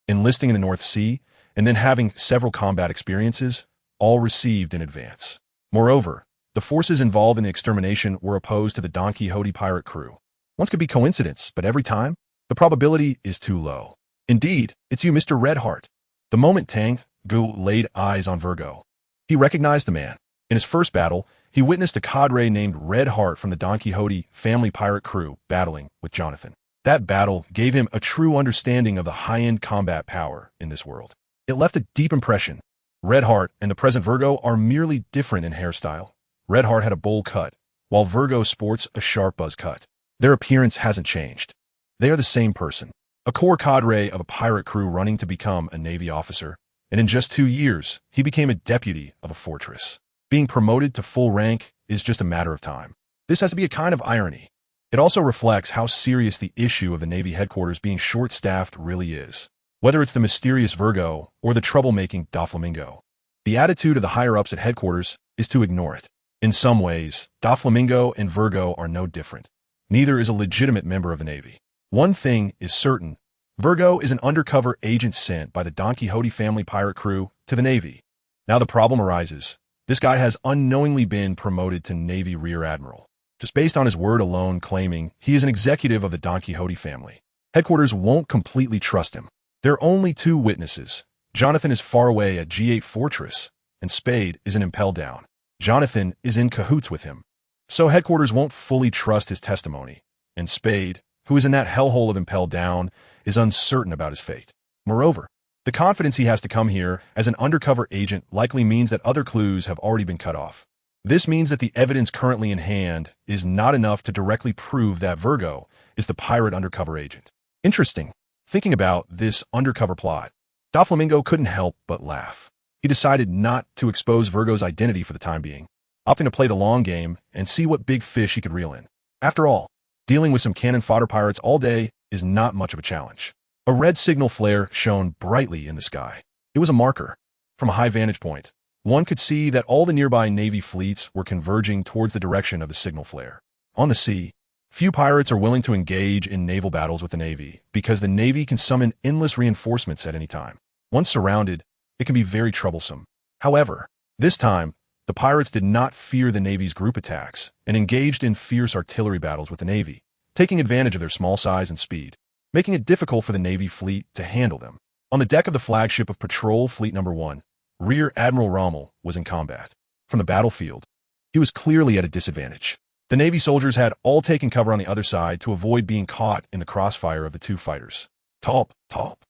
Enlisting in the North Sea, and then having several combat experiences, all received in advance. Moreover, the forces involved in the extermination were opposed to the Don Quixote pirate crew. Once could be coincidence, but every time, the probability is too low. Indeed, it's you, Mr. Redheart. The moment Tang Ge laid eyes on Virgo, he recognized the man. In his first battle, he witnessed a cadre named Redheart from the Don Quixote family pirate crew battling with Jonathan. That battle gave him a true understanding of the high-end combat power in this world. It left a deep impression. Redheart and the present Virgo are merely different in hairstyle. Redheart had a bowl cut, while Virgo sports a sharp buzz cut. Their appearance hasn't changed. They are the same person. A core cadre of a pirate crew running to become a Navy officer, and in just 2 years, he became a deputy of a fortress. Being promoted to full rank is just a matter of time. This has to be a kind of irony. It also reflects how serious the issue of the Navy headquarters being short-staffed really is. Whether it's the mysterious Virgo or the troublemaking Doflamingo, the attitude of the higher-ups at headquarters is to ignore it. In some ways, Doflamingo and Virgo are no different. Neither is a legitimate member of the Navy. One thing is certain. Virgo is an undercover agent sent by the Don Quixote family pirate crew to the Navy. Now the problem arises. This guy has unknowingly been promoted to Navy Rear Admiral, just based on his word alone claiming he is an executive of the Don Quixote family. Headquarters won't completely trust him. There are only 2 witnesses. Jonathan is far away at G8 Fortress, and Spade is in Impel Down. Jonathan is in cahoots with him. So headquarters won't fully trust his testimony, and Spade, who is in that hellhole of Impel Down, is uncertain about his fate. Moreover, the confidence he has to come here as an undercover agent likely means that other clues have already been cut off. This means that the evidence currently in hand is not enough to directly prove that Virgo is the pirate undercover agent. Interesting. Thinking about this undercover plot, Doflamingo couldn't help but laugh. He decided not to expose Virgo's identity for the time being, opting to play the long game and see what big fish he could reel in. After all, dealing with some cannon fodder pirates all day is not much of a challenge. A red signal flare shone brightly in the sky. It was a marker. From a high vantage point, one could see that all the nearby Navy fleets were converging towards the direction of the signal flare. On the sea, few pirates are willing to engage in naval battles with the Navy because the Navy can summon endless reinforcements at any time. Once surrounded, it can be very troublesome. However, this time, the pirates did not fear the Navy's group attacks and engaged in fierce artillery battles with the Navy, taking advantage of their small size and speed, making it difficult for the Navy fleet to handle them. On the deck of the flagship of Patrol Fleet No. 1, Rear Admiral Rommel was in combat. From the battlefield, he was clearly at a disadvantage. The Navy soldiers had all taken cover on the other side to avoid being caught in the crossfire of the 2 fighters. Top, tap.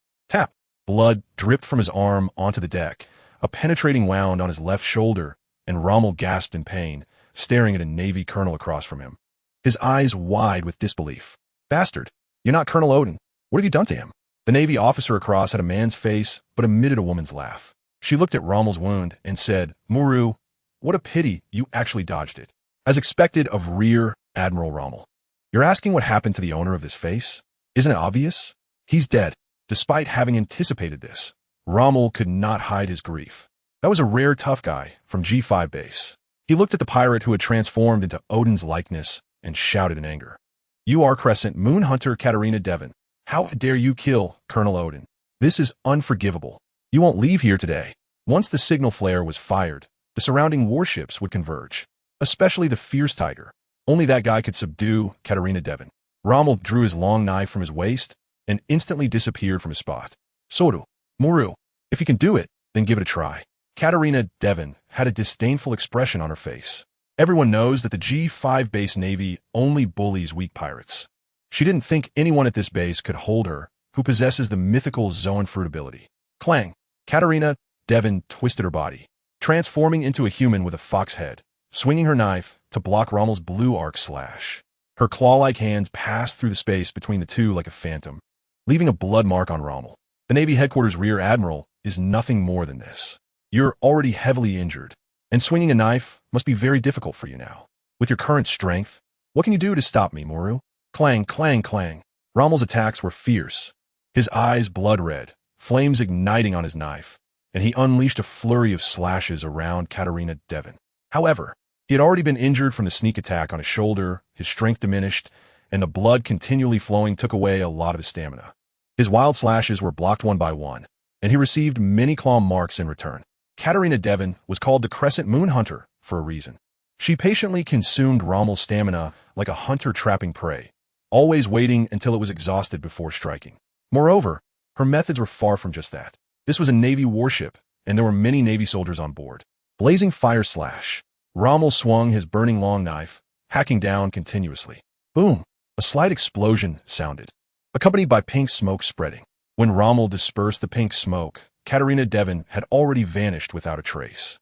Blood dripped from his arm onto the deck, a penetrating wound on his left shoulder, and Rommel gasped in pain, staring at a Navy colonel across from him, his eyes wide with disbelief. Bastard, you're not Colonel Odin. What have you done to him? The Navy officer across had a man's face, but emitted a woman's laugh. She looked at Rommel's wound and said, Muru, what a pity you actually dodged it. As expected of Rear Admiral Rommel. You're asking what happened to the owner of this face? Isn't it obvious? He's dead. Despite having anticipated this, Rommel could not hide his grief. That was a rare tough guy from G5 base. He looked at the pirate who had transformed into Odin's likeness and shouted in anger. "You are Crescent Moon Hunter Katarina Devon. How dare you kill Colonel Odin? This is unforgivable. You won't leave here today." Once the signal flare was fired, the surrounding warships would converge, especially the Fierce Tiger. Only that guy could subdue Katarina Devon. Rommel drew his long knife from his waist and instantly disappeared from his spot. "Soru, Moru, if you can do it, then give it a try." Katarina Devon had a disdainful expression on her face. Everyone knows that the G5 base Navy only bullies weak pirates. She didn't think anyone at this base could hold her, who possesses the mythical Zoan fruit ability. Clang! Katarina Devon twisted her body, transforming into a human with a fox head, swinging her knife to block Rommel's blue arc slash. Her claw-like hands passed through the space between the two like a phantom, leaving a blood mark on Rommel. The Navy headquarters rear admiral is nothing more than this. You're already heavily injured, and swinging a knife must be very difficult for you now. With your current strength, what can you do to stop me, Moru? Clang, clang, clang. Rommel's attacks were fierce, his eyes blood red, flames igniting on his knife, and he unleashed a flurry of slashes around Katarina Devon. However, he had already been injured from the sneak attack on his shoulder, his strength diminished, and the blood continually flowing took away a lot of his stamina. His wild slashes were blocked one by one, and he received many claw marks in return. Katarina Devon was called the Crescent Moon Hunter for a reason. She patiently consumed Rommel's stamina like a hunter trapping prey, always waiting until it was exhausted before striking. Moreover, her methods were far from just that. This was a Navy warship, and there were many Navy soldiers on board. Blazing fire slash. Rommel swung his burning long knife, hacking down continuously. Boom! A slight explosion sounded, accompanied by pink smoke spreading. When Rommel dispersed the pink smoke, Katarina Devon had already vanished without a trace.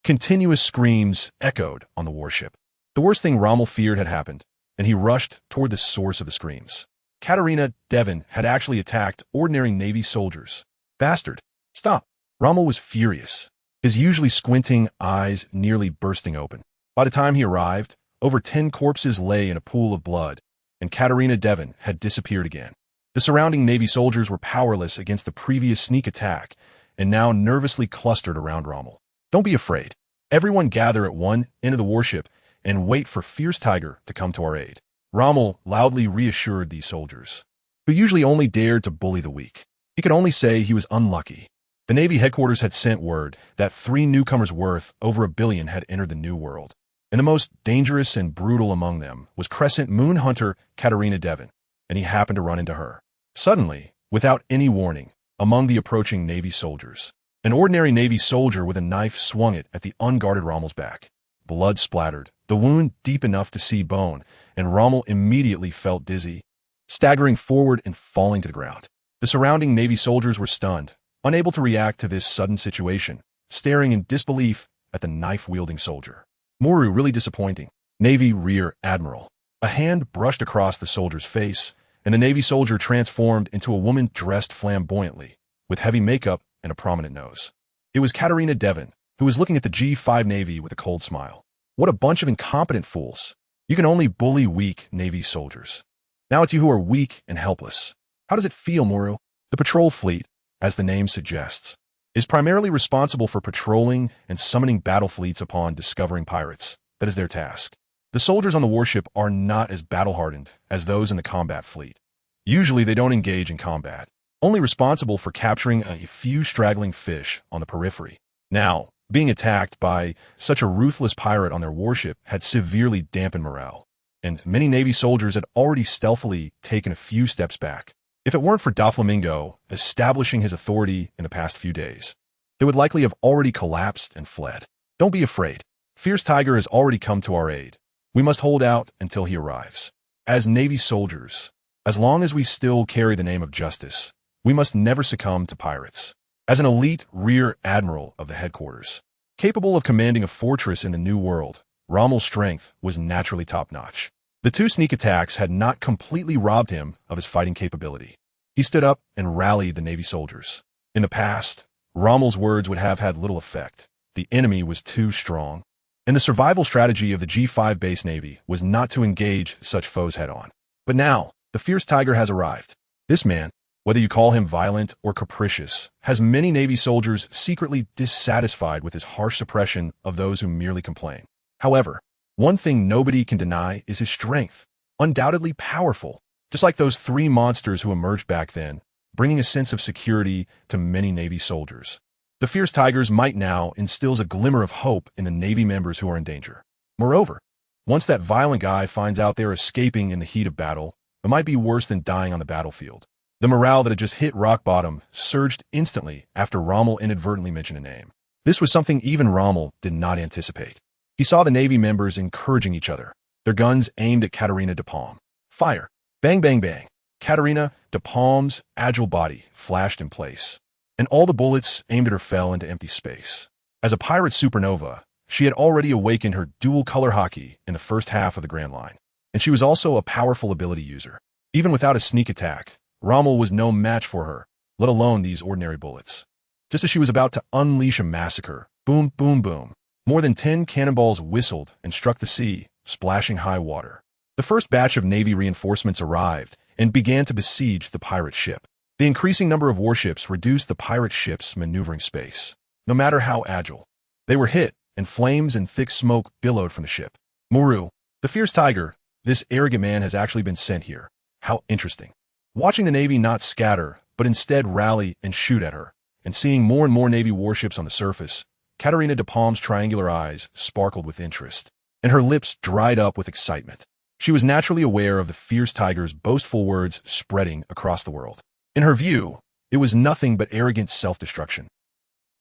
Continuous screams echoed on the warship. The worst thing Rommel feared had happened, and he rushed toward the source of the screams. Katarina Devon had actually attacked ordinary Navy soldiers. Bastard! Stop! Rommel was furious, his usually squinting eyes nearly bursting open. By the time he arrived, over 10 corpses lay in a pool of blood, and Katarina Devon had disappeared again. The surrounding Navy soldiers were powerless against the previous sneak attack, and now nervously clustered around Rommel. Don't be afraid. Everyone gather at one end of the warship and wait for Fierce Tiger to come to our aid. Rommel loudly reassured these soldiers, who usually only dared to bully the weak. He could only say he was unlucky. The Navy headquarters had sent word that 3 newcomers worth over $1 billion had entered the New World, and the most dangerous and brutal among them was Crescent Moon Hunter Katarina Devon, and he happened to run into her. Suddenly, without any warning, among the approaching Navy soldiers, an ordinary Navy soldier with a knife swung it at the unguarded Rommel's back. Blood splattered, the wound deep enough to see bone, and Rommel immediately felt dizzy, staggering forward and falling to the ground. The surrounding Navy soldiers were stunned, unable to react to this sudden situation, staring in disbelief at the knife-wielding soldier. Moru really disappointing. Navy Rear Admiral. A hand brushed across the soldier's face, and the Navy soldier transformed into a woman dressed flamboyantly, with heavy makeup and a prominent nose. It was Katarina Devon, who was looking at the G5 Navy with a cold smile. What a bunch of incompetent fools. You can only bully weak Navy soldiers. Now it's you who are weak and helpless. How does it feel, Moru? The patrol fleet, as the name suggests, is primarily responsible for patrolling and summoning battle fleets upon discovering pirates. That is their task. The soldiers on the warship are not as battle-hardened as those in the combat fleet. Usually they don't engage in combat, only responsible for capturing a few straggling fish on the periphery. Now, being attacked by such a ruthless pirate on their warship had severely dampened morale, and many Navy soldiers had already stealthily taken a few steps back. If it weren't for Doflamingo establishing his authority in the past few days, they would likely have already collapsed and fled. Don't be afraid. Fierce Tiger has already come to our aid. We must hold out until he arrives. As Navy soldiers, as long as we still carry the name of justice, we must never succumb to pirates. As an elite rear admiral of the headquarters, capable of commanding a fortress in the New World, Rommel's strength was naturally top-notch. The 2 sneak attacks had not completely robbed him of his fighting capability. He stood up and rallied the Navy soldiers. In the past, Rommel's words would have had little effect. The enemy was too strong, and the survival strategy of the G5 base Navy was not to engage such foes head-on. But now, the Fierce Tiger has arrived. This man, whether you call him violent or capricious, has many Navy soldiers secretly dissatisfied with his harsh suppression of those who merely complain. However, one thing nobody can deny is his strength, undoubtedly powerful, just like those three monsters who emerged back then, bringing a sense of security to many Navy soldiers. The fierce tigers' might now instills a glimmer of hope in the Navy members who are in danger. Moreover, once that violent guy finds out they're escaping in the heat of battle, it might be worse than dying on the battlefield. The morale that had just hit rock bottom surged instantly after Rommel inadvertently mentioned a name. This was something even Rommel did not anticipate. He saw the Navy members encouraging each other, their guns aimed at Katerina de Palm. Fire! Bang, bang, bang! Katerina de Palm's agile body flashed in place, and all the bullets aimed at her fell into empty space. As a pirate supernova, she had already awakened her dual-color hockey in the first half of the Grand Line, and she was also a powerful ability user. Even without a sneak attack, Rommel was no match for her, let alone these ordinary bullets. Just as she was about to unleash a massacre, boom, boom, boom, more than 10 cannonballs whistled and struck the sea, splashing high water. The first batch of Navy reinforcements arrived and began to besiege the pirate ship. The increasing number of warships reduced the pirate ship's maneuvering space. No matter how agile, they were hit, and flames and thick smoke billowed from the ship. Muru, the fierce tiger, this arrogant man has actually been sent here. How interesting. Watching the Navy not scatter, but instead rally and shoot at her, and seeing more and more Navy warships on the surface, Katerina de Palm's triangular eyes sparkled with interest, and her lips dried up with excitement. She was naturally aware of the fierce tiger's boastful words spreading across the world. In her view, it was nothing but arrogant self-destruction.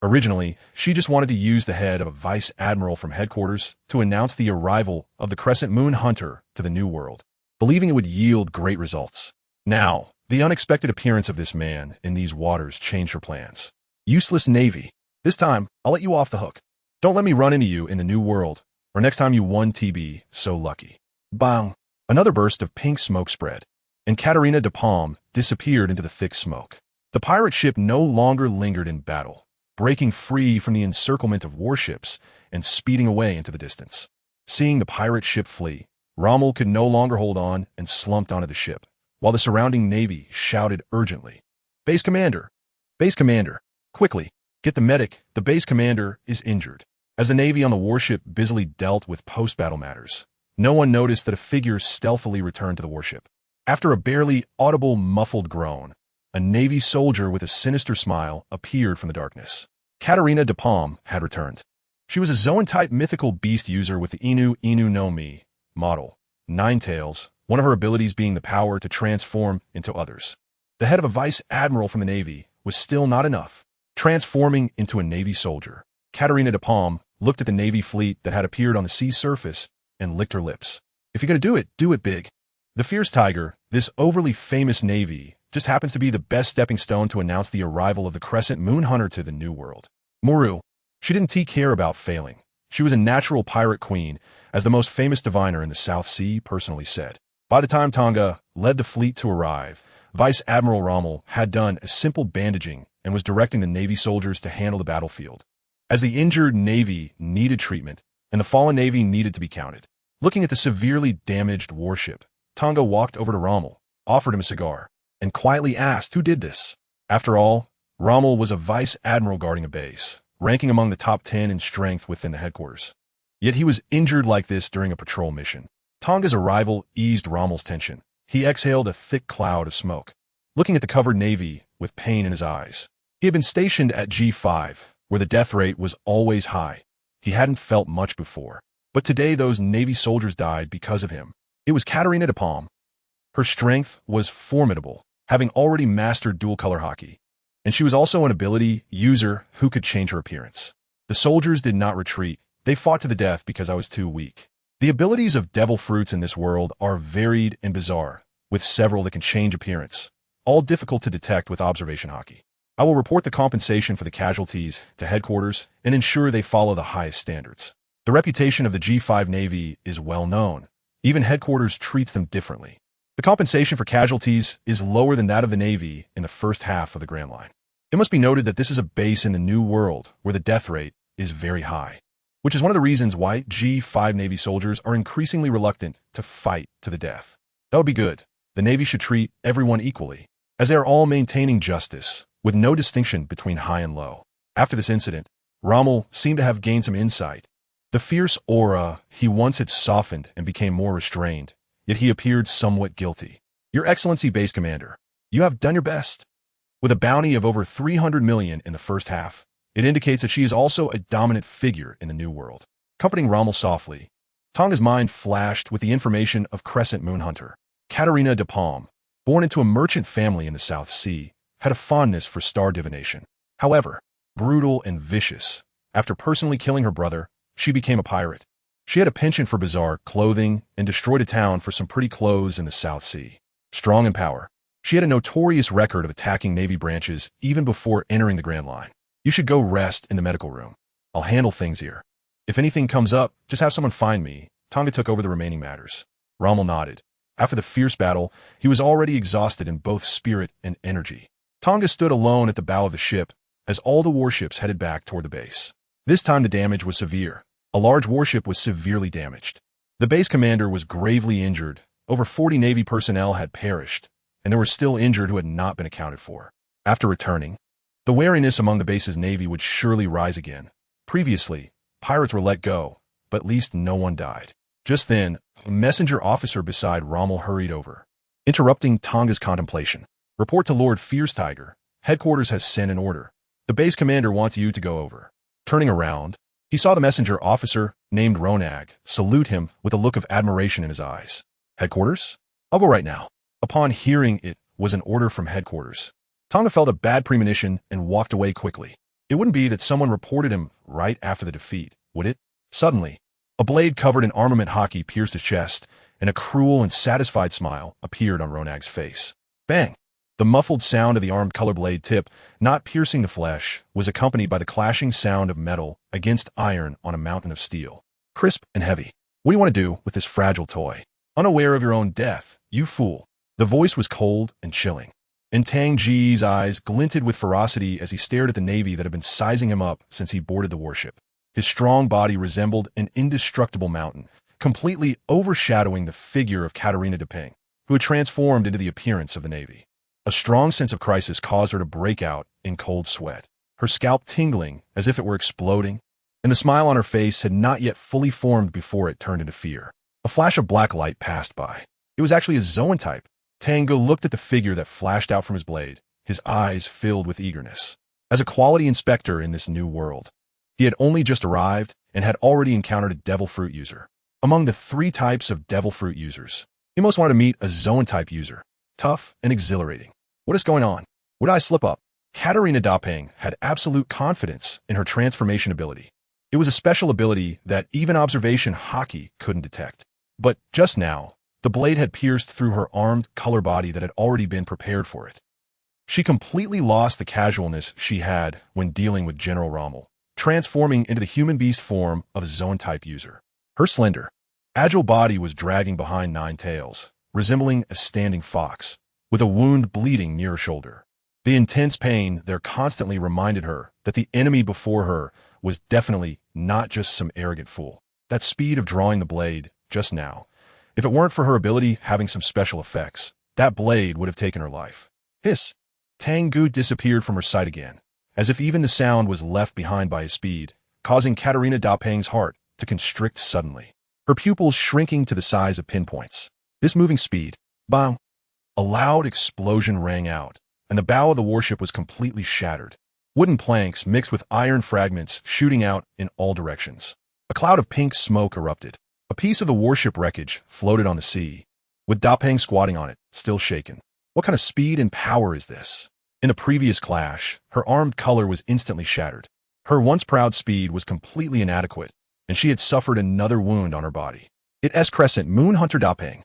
Originally, she just wanted to use the head of a vice admiral from headquarters to announce the arrival of the Crescent Moon Hunter to the New World, believing it would yield great results. Now, the unexpected appearance of this man in these waters changed her plans. Useless Navy. This time, I'll let you off the hook. Don't let me run into you in the New World, or next time you won TB, so lucky. Bang! Another burst of pink smoke spread, and Katerina de Palm disappeared into the thick smoke. The pirate ship no longer lingered in battle, breaking free from the encirclement of warships and speeding away into the distance. Seeing the pirate ship flee, Rommel could no longer hold on and slumped onto the ship, while the surrounding Navy shouted urgently, "Base Commander! Base Commander! Quickly, get the medic, the base commander is injured." As the Navy on the warship busily dealt with post-battle matters, no one noticed that a figure stealthily returned to the warship. After a barely audible muffled groan, a Navy soldier with a sinister smile appeared from the darkness. Katerina de Palm had returned. She was a Zoan-type mythical beast user with the Inu no Mi model, Nine Tails, one of her abilities being the power to transform into others. The head of a vice admiral from the Navy was still not enough. Transforming into a Navy soldier, Katerina de Palm looked at the Navy fleet that had appeared on the sea surface and licked her lips. If you're going to do it big. The fierce tiger, this overly famous Navy, just happens to be the best stepping stone to announce the arrival of the Crescent Moon Hunter to the New World. Muru, she didn't care about failing. She was a natural pirate queen, as the most famous diviner in the South Sea personally said. By the time Tang Ge led the fleet to arrive, Vice Admiral Rommel had done a simple bandaging and was directing the Navy soldiers to handle the battlefield. As the injured Navy needed treatment, and the fallen Navy needed to be counted. Looking at the severely damaged warship, Tang Ge walked over to Rommel, offered him a cigar, and quietly asked who did this. After all, Rommel was a vice admiral guarding a base, ranking among the top 10 in strength within the headquarters. Yet he was injured like this during a patrol mission. Tang Ge's arrival eased Rommel's tension. He exhaled a thick cloud of smoke, looking at the covered Navy with pain in his eyes. He had been stationed at G5, where the death rate was always high. He hadn't felt much before. But today those Navy soldiers died because of him. It was Katerina de Palm. Her strength was formidable, having already mastered dual-color hockey. And she was also an ability user who could change her appearance. The soldiers did not retreat. They fought to the death because I was too weak. The abilities of devil fruits in this world are varied and bizarre, with several that can change appearance, all difficult to detect with observation hockey. I will report the compensation for the casualties to headquarters and ensure they follow the highest standards. The reputation of the G5 Navy is well known. Even headquarters treats them differently. The compensation for casualties is lower than that of the Navy in the first half of the Grand Line. It must be noted that this is a base in the New World where the death rate is very high, which is one of the reasons why G5 Navy soldiers are increasingly reluctant to fight to the death. That would be good. The Navy should treat everyone equally. as they are all maintaining justice, with no distinction between high and low. After this incident, Rommel seemed to have gained some insight. The fierce aura he once had softened and became more restrained, yet he appeared somewhat guilty. Your Excellency Base Commander, you have done your best. With a bounty of over 300 million in the first half, it indicates that she is also a dominant figure in the New World. Comforting Rommel softly, Tang's mind flashed with the information of Crescent Moon Hunter. Katarina de Palm, born into a merchant family in the South Sea, had a fondness for star divination. However, brutal and vicious, after personally killing her brother, she became a pirate. She had a penchant for bizarre clothing and destroyed a town for some pretty clothes in the South Sea. Strong in power, she had a notorious record of attacking Navy branches even before entering the Grand Line. You should go rest in the medical room. I'll handle things here. If anything comes up, just have someone find me. Tang Ge took over the remaining matters. Rommel nodded. After the fierce battle, he was already exhausted in both spirit and energy. Tang Ge stood alone at the bow of the ship as all the warships headed back toward the base. This time the damage was severe. A large warship was severely damaged. The base commander was gravely injured. Over 40 Navy personnel had perished, and there were still injured who had not been accounted for. After returning, the wariness among the base's Navy would surely rise again. Previously, pirates were let go, but at least no one died. Just then, a messenger officer beside Rommel hurried over, interrupting Tang Ge's contemplation. Report to Lord Fierce Tiger. Headquarters has sent an order. The base commander wants you to go over. Turning around, he saw the messenger officer, named Ronag, salute him with a look of admiration in his eyes. Headquarters? I'll go right now. Upon hearing it was an order from headquarters, Tang Ge felt a bad premonition and walked away quickly. It wouldn't be that someone reported him right after the defeat, would it? Suddenly, a blade covered in armament hockey pierced his chest, and a cruel and satisfied smile appeared on Ronag's face. Bang! The muffled sound of the armed color blade tip, not piercing the flesh, was accompanied by the clashing sound of metal against iron on a mountain of steel. Crisp and heavy. What do you want to do with this fragile toy? Unaware of your own death, you fool. The voice was cold and chilling, and Tang Ge's eyes glinted with ferocity as he stared at the Navy that had been sizing him up since he boarded the warship. His strong body resembled an indestructible mountain, completely overshadowing the figure of Katarina de Palm, who had transformed into the appearance of the Navy. A strong sense of crisis caused her to break out in cold sweat, her scalp tingling as if it were exploding, and the smile on her face had not yet fully formed before it turned into fear. A flash of black light passed by. It was actually a Zoan type. Tang Ge looked at the figure that flashed out from his blade, his eyes filled with eagerness. As a quality inspector in this new world, he had only just arrived and had already encountered a devil fruit user. Among the 3 types of devil fruit users, he most wanted to meet a Zoan type user, tough and exhilarating. What is going on? Would I slip up? Katarina de Palm had absolute confidence in her transformation ability. It was a special ability that even observation hockey couldn't detect. But just now, the blade had pierced through her armed color body that had already been prepared for it. She completely lost the casualness she had when dealing with General Rommel, transforming into the human beast form of a Zoan-type user. Her slender, agile body was dragging behind 9 tails, resembling a standing fox, with a wound bleeding near her shoulder. The intense pain there constantly reminded her that the enemy before her was definitely not just some arrogant fool. That speed of drawing the blade, just now, if it weren't for her ability having some special effects, that blade would have taken her life. Hiss! Tang Ge disappeared from her sight again, as if even the sound was left behind by his speed, causing Katarina de Palm's heart to constrict suddenly, her pupils shrinking to the size of pinpoints. This moving speed, bang! A loud explosion rang out, and the bow of the warship was completely shattered. Wooden planks mixed with iron fragments shooting out in all directions. A cloud of pink smoke erupted. A piece of the warship wreckage floated on the sea, with Da Pang squatting on it, still shaken. What kind of speed and power is this? In the previous clash, her armed color was instantly shattered. Her once proud speed was completely inadequate, and she had suffered another wound on her body. It's Crescent Moon Hunter Da Pang.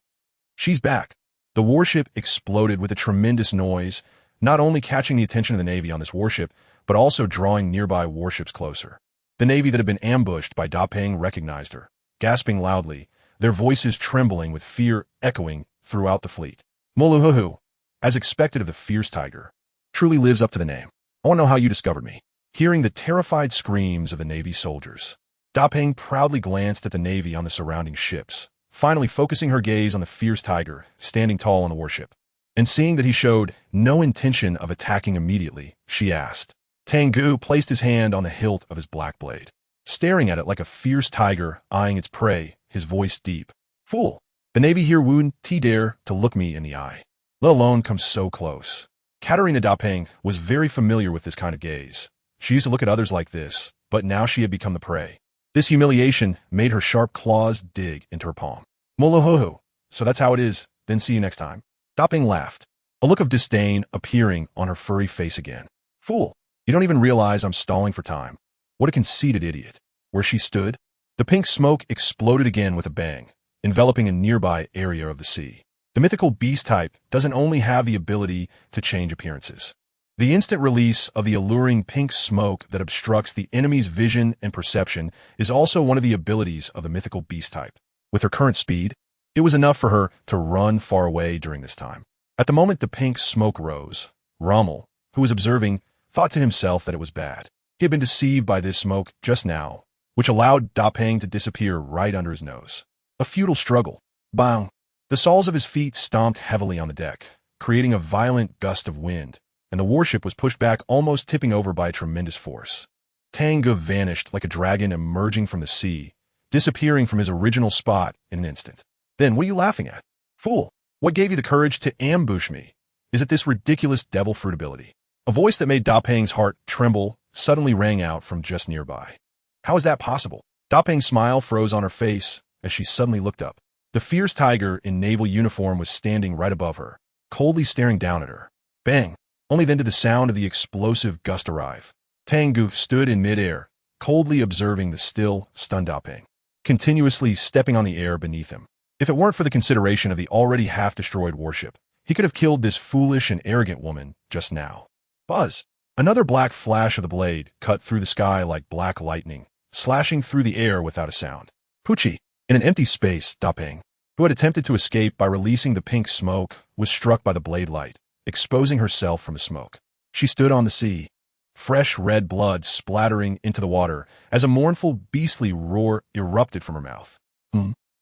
She's back. The warship exploded with a tremendous noise, not only catching the attention of the Navy on this warship, but also drawing nearby warships closer. The Navy that had been ambushed by Da Pang recognized her, gasping loudly, their voices trembling with fear echoing throughout the fleet. Moluhuhu, as expected of the fierce tiger, truly lives up to the name. I want to know how you discovered me. Hearing the terrified screams of the Navy soldiers, Da Pang proudly glanced at the Navy on the surrounding ships, finally focusing her gaze on the fierce tiger standing tall on the warship. And seeing that he showed no intention of attacking immediately, she asked. Tang Ge placed his hand on the hilt of his black blade, staring at it like a fierce tiger eyeing its prey, his voice deep. Fool! The Navy here wouldn't dare to look me in the eye, let alone come so close. Katarina DestroysSteel was very familiar with this kind of gaze. She used to look at others like this, but now she had become the prey. This humiliation made her sharp claws dig into her palm. Molohoho, so that's how it is, then see you next time. DestroysSteel laughed, a look of disdain appearing on her furry face again. Fool, you don't even realize I'm stalling for time. What a conceited idiot. Where she stood, the pink smoke exploded again with a bang, enveloping a nearby area of the sea. The mythical beast type doesn't only have the ability to change appearances. The instant release of the alluring pink smoke that obstructs the enemy's vision and perception is also one of the abilities of the mythical beast type. With her current speed, it was enough for her to run far away during this time. At the moment the pink smoke rose, Rommel, who was observing, thought to himself that it was bad. He had been deceived by this smoke just now, which allowed DestroysSteel to disappear right under his nose. A futile struggle. Bang! The soles of his feet stomped heavily on the deck, creating a violent gust of wind, and the warship was pushed back, almost tipping over by a tremendous force. Tang Ge vanished like a dragon emerging from the sea, disappearing from his original spot in an instant. Then, what are you laughing at? Fool, what gave you the courage to ambush me? Is it this ridiculous devil fruit ability? A voice that made DestroysSteel's heart tremble suddenly rang out from just nearby. How is that possible? DestroysSteel's smile froze on her face as she suddenly looked up. The fierce tiger in naval uniform was standing right above her, coldly staring down at her. Bang! Only then did the sound of the explosive gust arrive. Tang Ge stood in midair, coldly observing the still, stunned DestroysSteel, continuously stepping on the air beneath him. If it weren't for the consideration of the already half-destroyed warship, he could have killed this foolish and arrogant woman just now. Buzz! Another black flash of the blade cut through the sky like black lightning, slashing through the air without a sound. Poochie! In an empty space, DestroysSteel, who had attempted to escape by releasing the pink smoke, was struck by the blade light, exposing herself from the smoke. She stood on the sea, fresh red blood splattering into the water as a mournful, beastly roar erupted from her mouth.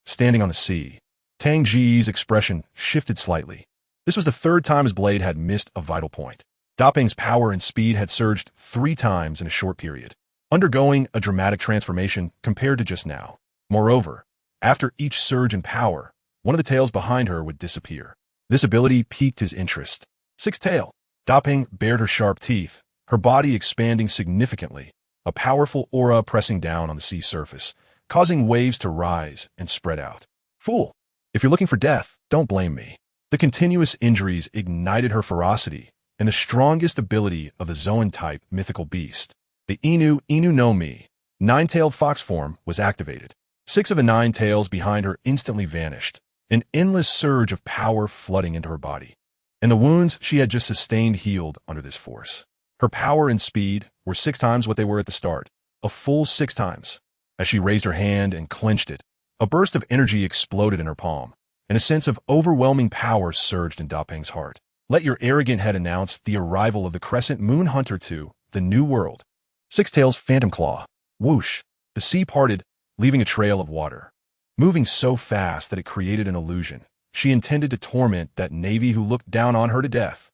Standing on the sea, Tang Ge's expression shifted slightly. This was the third time his blade had missed a vital point. DestroysSteel's power and speed had surged 3 times in a short period, undergoing a dramatic transformation compared to just now. Moreover, after each surge in power, one of the tails behind her would disappear. This ability piqued his interest. Sixth tail. DestroysSteel bared her sharp teeth, her body expanding significantly, a powerful aura pressing down on the sea surface, causing waves to rise and spread out. Fool! If you're looking for death, don't blame me. The continuous injuries ignited her ferocity, and the strongest ability of the Zoan-type mythical beast, the Inu no Mi, 9-tailed fox form, was activated. 6 of the 9 tails behind her instantly vanished, an endless surge of power flooding into her body. And the wounds she had just sustained healed under this force. Her power and speed were 6 times what they were at the start, a full 6 times. As she raised her hand and clenched it, a burst of energy exploded in her palm, and a sense of overwhelming power surged in DestroysSteel's heart. Let your arrogant head announce the arrival of the Crescent Moon Hunter to the New World. 6 Tails Phantom Claw. Whoosh! The sea parted, leaving a trail of water. Moving so fast that it created an illusion, she intended to torment that Navy who looked down on her to death.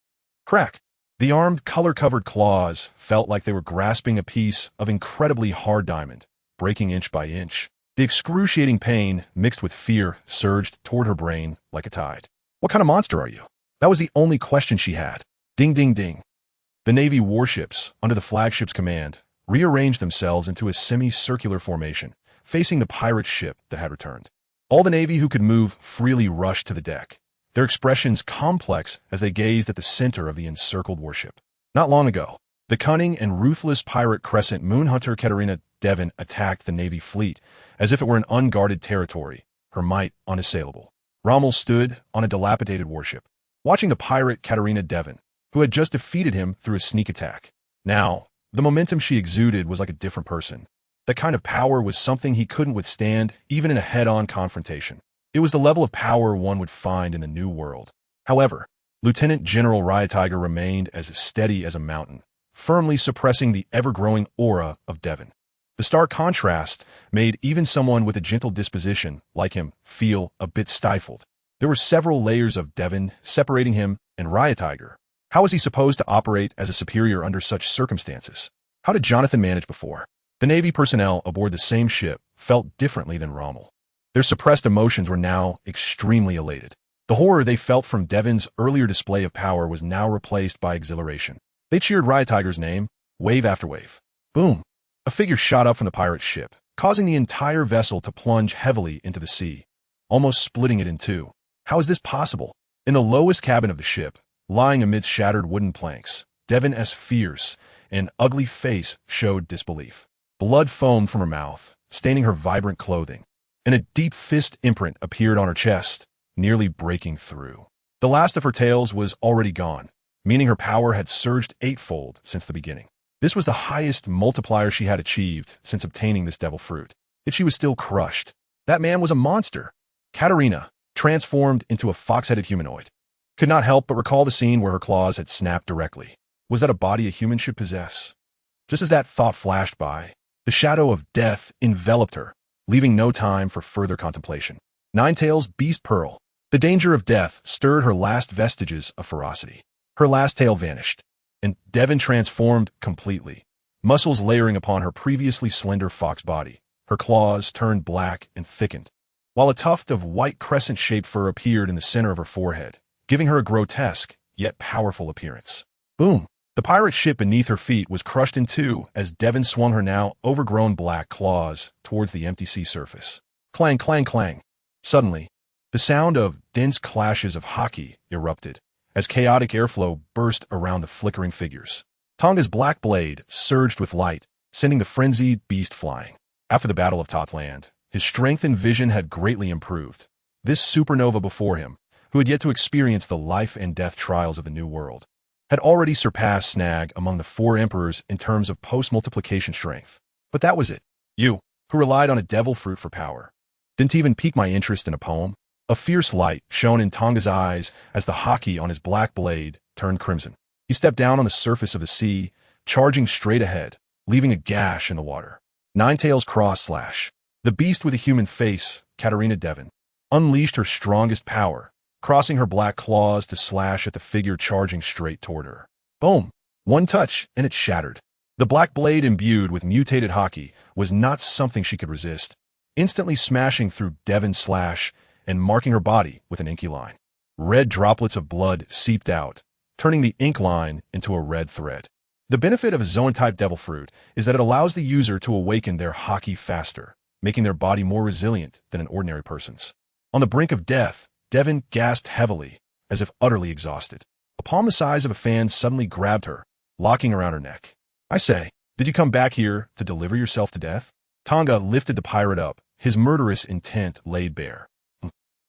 Crack! The armed, color-covered claws felt like they were grasping a piece of incredibly hard diamond, breaking inch by inch. The excruciating pain, mixed with fear, surged toward her brain like a tide. What kind of monster are you? That was the only question she had. Ding, ding, ding. The Navy warships, under the flagship's command, rearranged themselves into a semicircular formation, facing the pirate ship that had returned. All the Navy who could move freely rushed to the deck, their expressions complex as they gazed at the center of the encircled warship. Not long ago, the cunning and ruthless pirate Crescent Moon Hunter Katarina Devon attacked the Navy fleet as if it were an unguarded territory, her might unassailable. Rommel stood on a dilapidated warship, watching the pirate Katarina Devon, who had just defeated him through a sneak attack. Now, the momentum she exuded was like a different person. That kind of power was something he couldn't withstand even in a head-on confrontation. It was the level of power one would find in the New World. However, Lieutenant General Ryatiger remained as steady as a mountain, firmly suppressing the ever-growing aura of Devon. The stark contrast made even someone with a gentle disposition like him feel a bit stifled. There were several layers of Devon separating him and Tiger. How was he supposed to operate as a superior under such circumstances? How did Jonathan manage before? The Navy personnel aboard the same ship felt differently than Rommel. Their suppressed emotions were now extremely elated. The horror they felt from Devon's earlier display of power was now replaced by exhilaration. They cheered Tiger's name, wave after wave. Boom! A figure shot up from the pirate ship, causing the entire vessel to plunge heavily into the sea, almost splitting it in two. How is this possible? In the lowest cabin of the ship, lying amidst shattered wooden planks, Devon's fierce and ugly face showed disbelief. Blood foamed from her mouth, staining her vibrant clothing, and a deep fist imprint appeared on her chest, nearly breaking through. The last of her tails was already gone, meaning her power had surged eightfold since the beginning. This was the highest multiplier she had achieved since obtaining this devil fruit. Yet she was still crushed. That man was a monster. Katarina, transformed into a fox-headed humanoid, could not help but recall the scene where her claws had snapped directly. Was that a body a human should possess? Just as that thought flashed by, the shadow of death enveloped her, leaving no time for further contemplation. Ninetail's beast pearl. The danger of death stirred her last vestiges of ferocity. Her last tail vanished, and Devon transformed completely, muscles layering upon her previously slender fox body. Her claws turned black and thickened, while a tuft of white crescent-shaped fur appeared in the center of her forehead, giving her a grotesque, yet powerful appearance. Boom! The pirate ship beneath her feet was crushed in two as Devon swung her now overgrown black claws towards the empty sea surface. Clang, clang, clang. Suddenly, the sound of dense clashes of hockey erupted as chaotic airflow burst around the flickering figures. Tonga's black blade surged with light, sending the frenzied beast flying. After the Battle of Totland, his strength and vision had greatly improved. This supernova before him, who had yet to experience the life and death trials of the New World, had already surpassed Snag among the four emperors in terms of post-multiplication strength. But that was it. You, who relied on a devil fruit for power, didn't even pique my interest in a poem. A fierce light shone in Tonga's eyes as the hockey on his black blade turned crimson. He stepped down on the surface of the sea, charging straight ahead, leaving a gash in the water. Ninetail's cross slash. The beast with a human face, Katarina Devon, unleashed her strongest power, crossing her black claws to slash at the figure charging straight toward her. Boom! One touch, and it shattered. The black blade imbued with mutated hockey was not something she could resist, instantly smashing through Devon's slash and marking her body with an inky line. Red droplets of blood seeped out, turning the ink line into a red thread. The benefit of a Zoan-type devil fruit is that it allows the user to awaken their hockey faster, making their body more resilient than an ordinary person's. On the brink of death, Devon gasped heavily, as if utterly exhausted. A palm the size of a fan suddenly grabbed her, locking around her neck. I say, did you come back here to deliver yourself to death? Tanga lifted the pirate up, his murderous intent laid bare.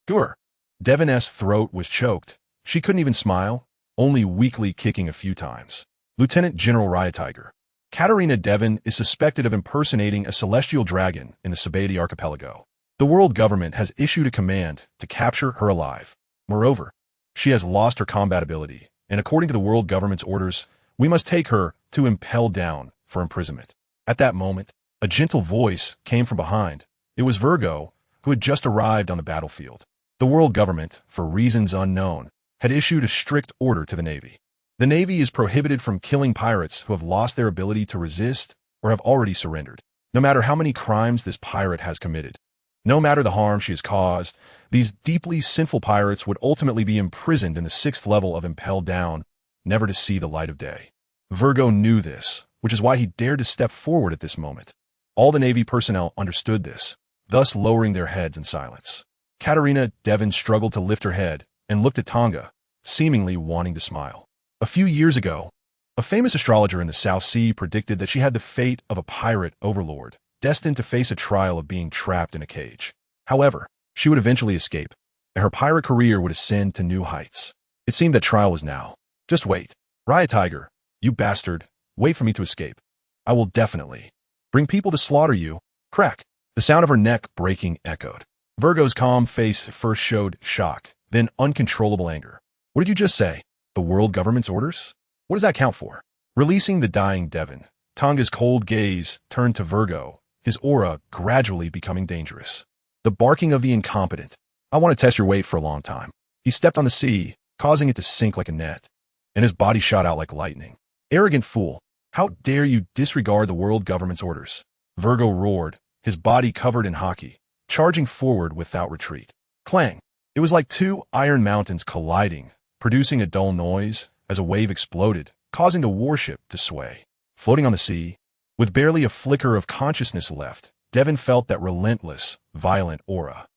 Gur. Devon's throat was choked. She couldn't even smile, only weakly kicking a few times. Lieutenant General Tiger. Katarina Devon is suspected of impersonating a celestial dragon in the Sabaody archipelago. The world government has issued a command to capture her alive. Moreover, she has lost her combat ability, and according to the world government's orders, we must take her to Impel Down for imprisonment. At that moment, a gentle voice came from behind. It was Virgo, who had just arrived on the battlefield. The world government, for reasons unknown, had issued a strict order to the Navy. The Navy is prohibited from killing pirates who have lost their ability to resist or have already surrendered, no matter how many crimes this pirate has committed. No matter the harm she has caused, these deeply sinful pirates would ultimately be imprisoned in the 6th level of Impel Down, never to see the light of day. Virgo knew this, which is why he dared to step forward at this moment. All the Navy personnel understood this, thus lowering their heads in silence. Katarina Devon struggled to lift her head and looked at Tanga, seemingly wanting to smile. A few years ago, a famous astrologer in the South Sea predicted that she had the fate of a pirate overlord, destined to face a trial of being trapped in a cage. However, she would eventually escape, and her pirate career would ascend to new heights. It seemed that trial was now. Just wait. Tiger, you bastard, wait for me to escape. I will definitely bring people to slaughter you. Crack. The sound of her neck breaking echoed. Virgo's calm face first showed shock, then uncontrollable anger. What did you just say? The world government's orders? What does that count for? Releasing the dying Devon, Tanga's cold gaze turned to Virgo, his aura gradually becoming dangerous. The barking of the incompetent. I want to test your weight for a long time. He stepped on the sea, causing it to sink like a net, and his body shot out like lightning. Arrogant fool, how dare you disregard the world government's orders? Virgo roared, his body covered in haki, charging forward without retreat. Clang! It was like two iron mountains colliding, producing a dull noise as a wave exploded, causing the warship to sway. Floating on the sea, with barely a flicker of consciousness left, Devon felt that relentless, violent aura.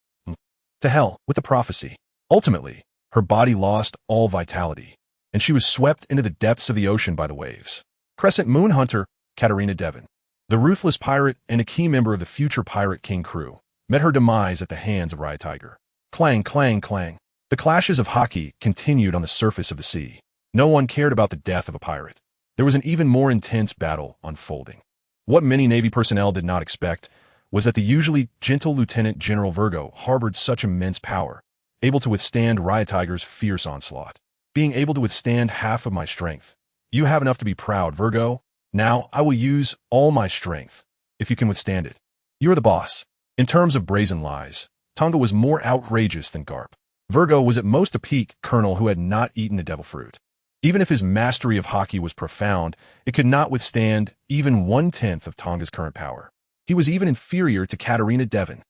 To hell with the prophecy. Ultimately, her body lost all vitality, and she was swept into the depths of the ocean by the waves. Crescent Moon Hunter, Katarina Devon, the ruthless pirate and a key member of the future Pirate King crew, met her demise at the hands of Riot Tiger. Clang, clang, clang. The clashes of haki continued on the surface of the sea. No one cared about the death of a pirate. There was an even more intense battle unfolding. What many Navy personnel did not expect was that the usually gentle Lieutenant General Virgo harbored such immense power, able to withstand Riot Tiger's fierce onslaught. Being able to withstand half of my strength. You have enough to be proud, Virgo. Now I will use all my strength, if you can withstand it. You're the boss. In terms of brazen lies, Tang Ge was more outrageous than Garp. Virgo was at most a peak colonel who had not eaten a devil fruit. Even if his mastery of haki was profound, it could not withstand even 1/10 of Tang Ge's current power. He was even inferior to Katarina Devon.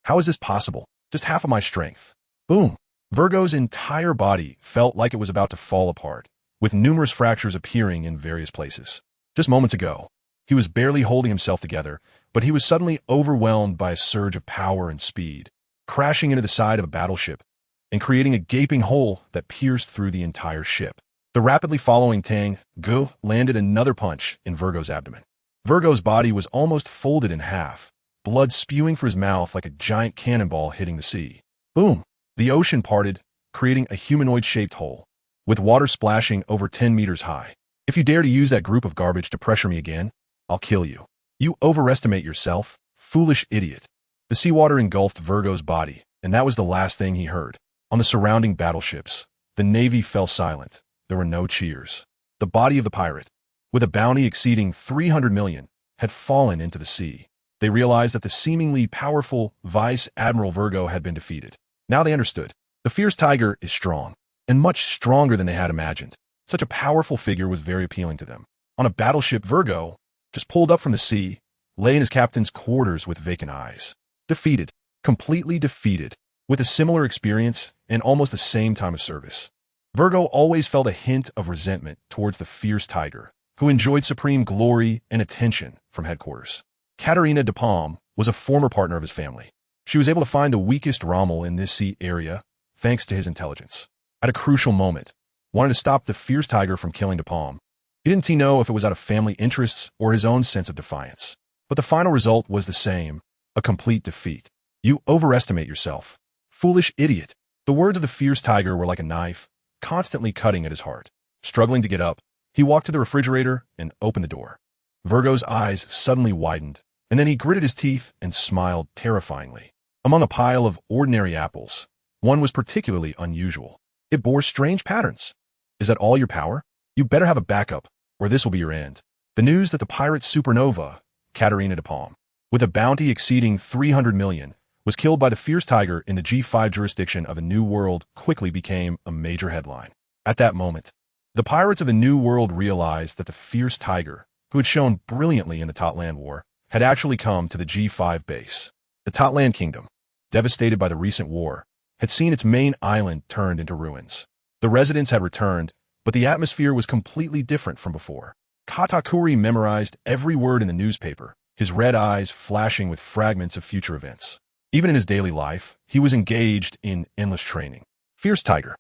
How is this possible? Just half of my strength. Boom! Virgo's entire body felt like it was about to fall apart, with numerous fractures appearing in various places. Just moments ago, he was barely holding himself together, but he was suddenly overwhelmed by a surge of power and speed, crashing into the side of a battleship and creating a gaping hole that pierced through the entire ship. The rapidly following Tang Ge landed another punch in Virgo's abdomen. Virgo's body was almost folded in half, blood spewing from his mouth like a giant cannonball hitting the sea. Boom! The ocean parted, creating a humanoid-shaped hole, with water splashing over 10 meters high. If you dare to use that group of garbage to pressure me again, I'll kill you. You overestimate yourself, foolish idiot. The seawater engulfed Virgo's body, and that was the last thing he heard. On the surrounding battleships, the Navy fell silent. There were no cheers. The body of the pirate, with a bounty exceeding 300 million, had fallen into the sea. They realized that the seemingly powerful Vice Admiral Virgo had been defeated. Now they understood. The fierce tiger is strong, and much stronger than they had imagined. Such a powerful figure was very appealing to them. On a battleship, Virgo just pulled up from the sea, lay in his captain's quarters with vacant eyes. Defeated. Completely defeated. With a similar experience and almost the same time of service. Virgo always felt a hint of resentment towards the fierce tiger, who enjoyed supreme glory and attention from headquarters. Katarina de Palm was a former partner of his family. She was able to find the weakest Rommel in this sea area, thanks to his intelligence. At a crucial moment, wanted to stop the fierce tiger from killing de Palm. He didn't know if it was out of family interests or his own sense of defiance. But the final result was the same, a complete defeat. You overestimate yourself. Foolish idiot. The words of the fierce tiger were like a knife, constantly cutting at his heart. Struggling to get up, he walked to the refrigerator and opened the door. Virgo's eyes suddenly widened, and then he gritted his teeth and smiled terrifyingly. Among a pile of ordinary apples, one was particularly unusual. It bore strange patterns. Is that all your power? You better have a backup, or this will be your end. The news that the pirate supernova, Katarina de Palm, with a bounty exceeding 300 million, was killed by the fierce tiger in the G5 jurisdiction of the New World quickly became a major headline. At that moment, the pirates of the New World realized that the fierce tiger, who had shown brilliantly in the Totland War, had actually come to the G5 base. The Totland Kingdom, devastated by the recent war, had seen its main island turned into ruins. The residents had returned, but the atmosphere was completely different from before. Katakuri memorized every word in the newspaper, his red eyes flashing with fragments of future events. Even in his daily life, he was engaged in endless training. Fierce Tiger.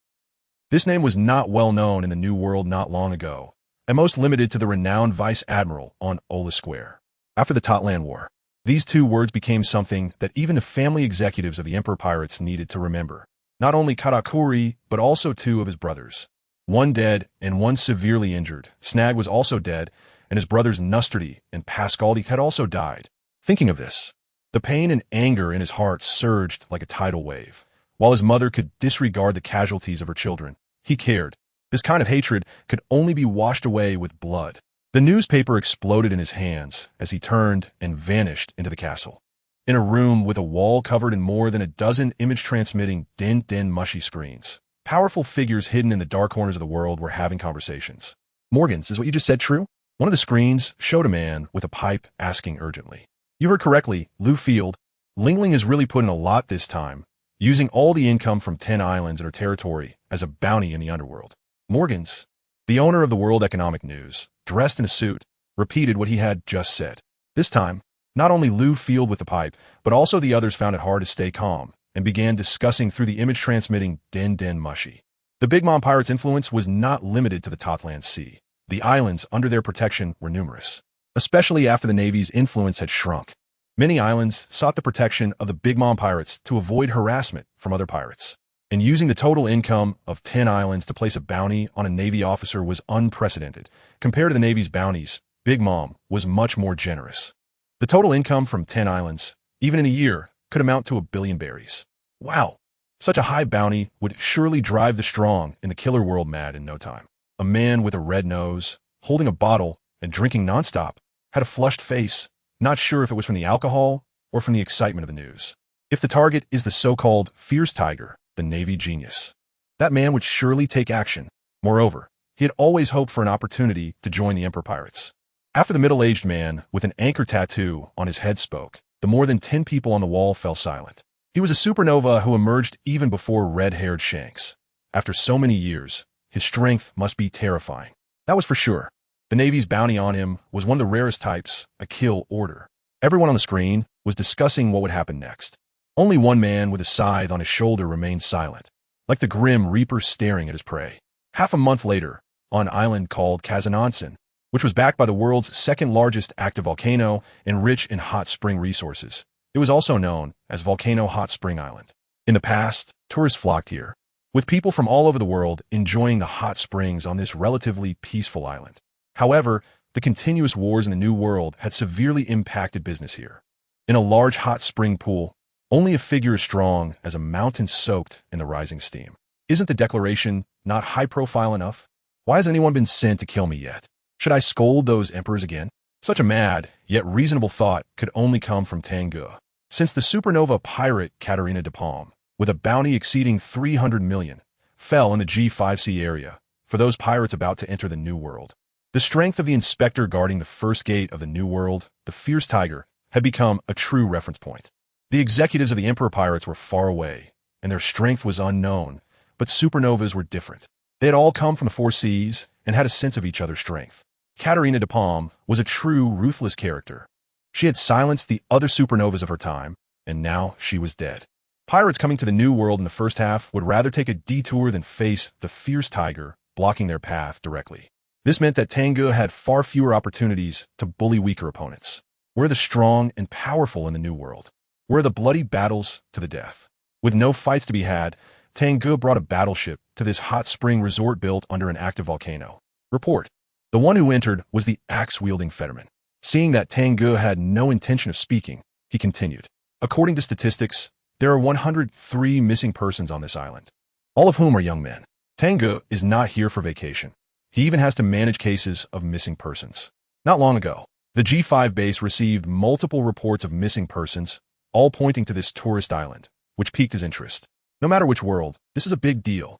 This name was not well known in the New World not long ago, and most limited to the renowned Vice Admiral on Ola Square. After the Totland War, these two words became something that even the family executives of the Emperor Pirates needed to remember. Not only Katakuri, but also two of his brothers. One dead and one severely injured. Snag was also dead, and his brothers Nustardy and Pascaldi had also died. Thinking of this, the pain and anger in his heart surged like a tidal wave. While his mother could disregard the casualties of her children, he cared. This kind of hatred could only be washed away with blood. The newspaper exploded in his hands as he turned and vanished into the castle. in a room with a wall covered in more than a dozen image-transmitting din mushy screens. Powerful figures hidden in the dark corners of the world were having conversations. Morgans, is what you just said true? One of the screens showed a man with a pipe asking urgently. You heard correctly, Lou Field. Lingling has really put in a lot this time, using all the income from 10 islands in her territory as a bounty in the underworld. Morgans, the owner of the World Economic News, dressed in a suit, repeated what he had just said. This time, not only Lou Field with the pipe, but also the others found it hard to stay calm and began discussing through the image-transmitting din mushy. The Big Mom Pirates' influence was not limited to the Topland Sea. The islands under their protection were numerous, especially after the Navy's influence had shrunk. Many islands sought the protection of the Big Mom Pirates to avoid harassment from other pirates. And using the total income of 10 islands to place a bounty on a Navy officer was unprecedented. Compared to the Navy's bounties, Big Mom was much more generous. The total income from 10 islands, even in a year, could amount to 1 billion berries. Wow! Such a high bounty would surely drive the strong in the killer world mad in no time. A man with a red nose, holding a bottle and drinking nonstop, had a flushed face, not sure if it was from the alcohol or from the excitement of the news. If the target is the so-called fierce tiger, the Navy genius, that man would surely take action. Moreover, he had always hoped for an opportunity to join the Emperor Pirates. After the middle-aged man with an anchor tattoo on his head spoke, the more than 10 people on the wall fell silent. He was a supernova who emerged even before red-haired Shanks. After so many years, his strength must be terrifying. That was for sure. The Navy's bounty on him was one of the rarest types, a kill order. Everyone on the screen was discussing what would happen next. Only one man with a scythe on his shoulder remained silent, like the grim reaper staring at his prey. Half a month later, on an island called Kazanonsen, which was backed by the world's second-largest active volcano and rich in hot spring resources, it was also known as Volcano Hot Spring Island. In the past, tourists flocked here, with people from all over the world enjoying the hot springs on this relatively peaceful island. However, the continuous wars in the New World had severely impacted business here. In a large hot spring pool, only a figure as strong as a mountain soaked in the rising steam. Isn't the declaration not high-profile enough? Why has anyone been sent to kill me yet? Should I scold those emperors again? Such a mad, yet reasonable thought could only come from Tang Ge. Since the supernova pirate Katarina de Palm, with a bounty exceeding 300 million, fell in the G5C area for those pirates about to enter the New World. The strength of the inspector guarding the first gate of the New World, the fierce tiger, had become a true reference point. The executives of the Emperor Pirates were far away, and their strength was unknown, but supernovas were different. They had all come from the four seas and had a sense of each other's strength. Katarina de Palm was a true, ruthless character. She had silenced the other supernovas of her time, and now she was dead. Pirates coming to the New World in the first half would rather take a detour than face the fierce tiger blocking their path directly. This meant that Tang Ge had far fewer opportunities to bully weaker opponents. Where the strong and powerful in the New World? Where the bloody battles to the death? With no fights to be had, Tang Ge brought a battleship to this hot spring resort built under an active volcano. Report. The one who entered was the axe-wielding Fetterman. Seeing that Tang Ge had no intention of speaking, he continued. According to statistics, there are 103 missing persons on this island, all of whom are young men. Tang Ge is not here for vacation. He even has to manage cases of missing persons. Not long ago, the G5 base received multiple reports of missing persons, all pointing to this tourist island, which piqued his interest. No matter which world, this is a big deal.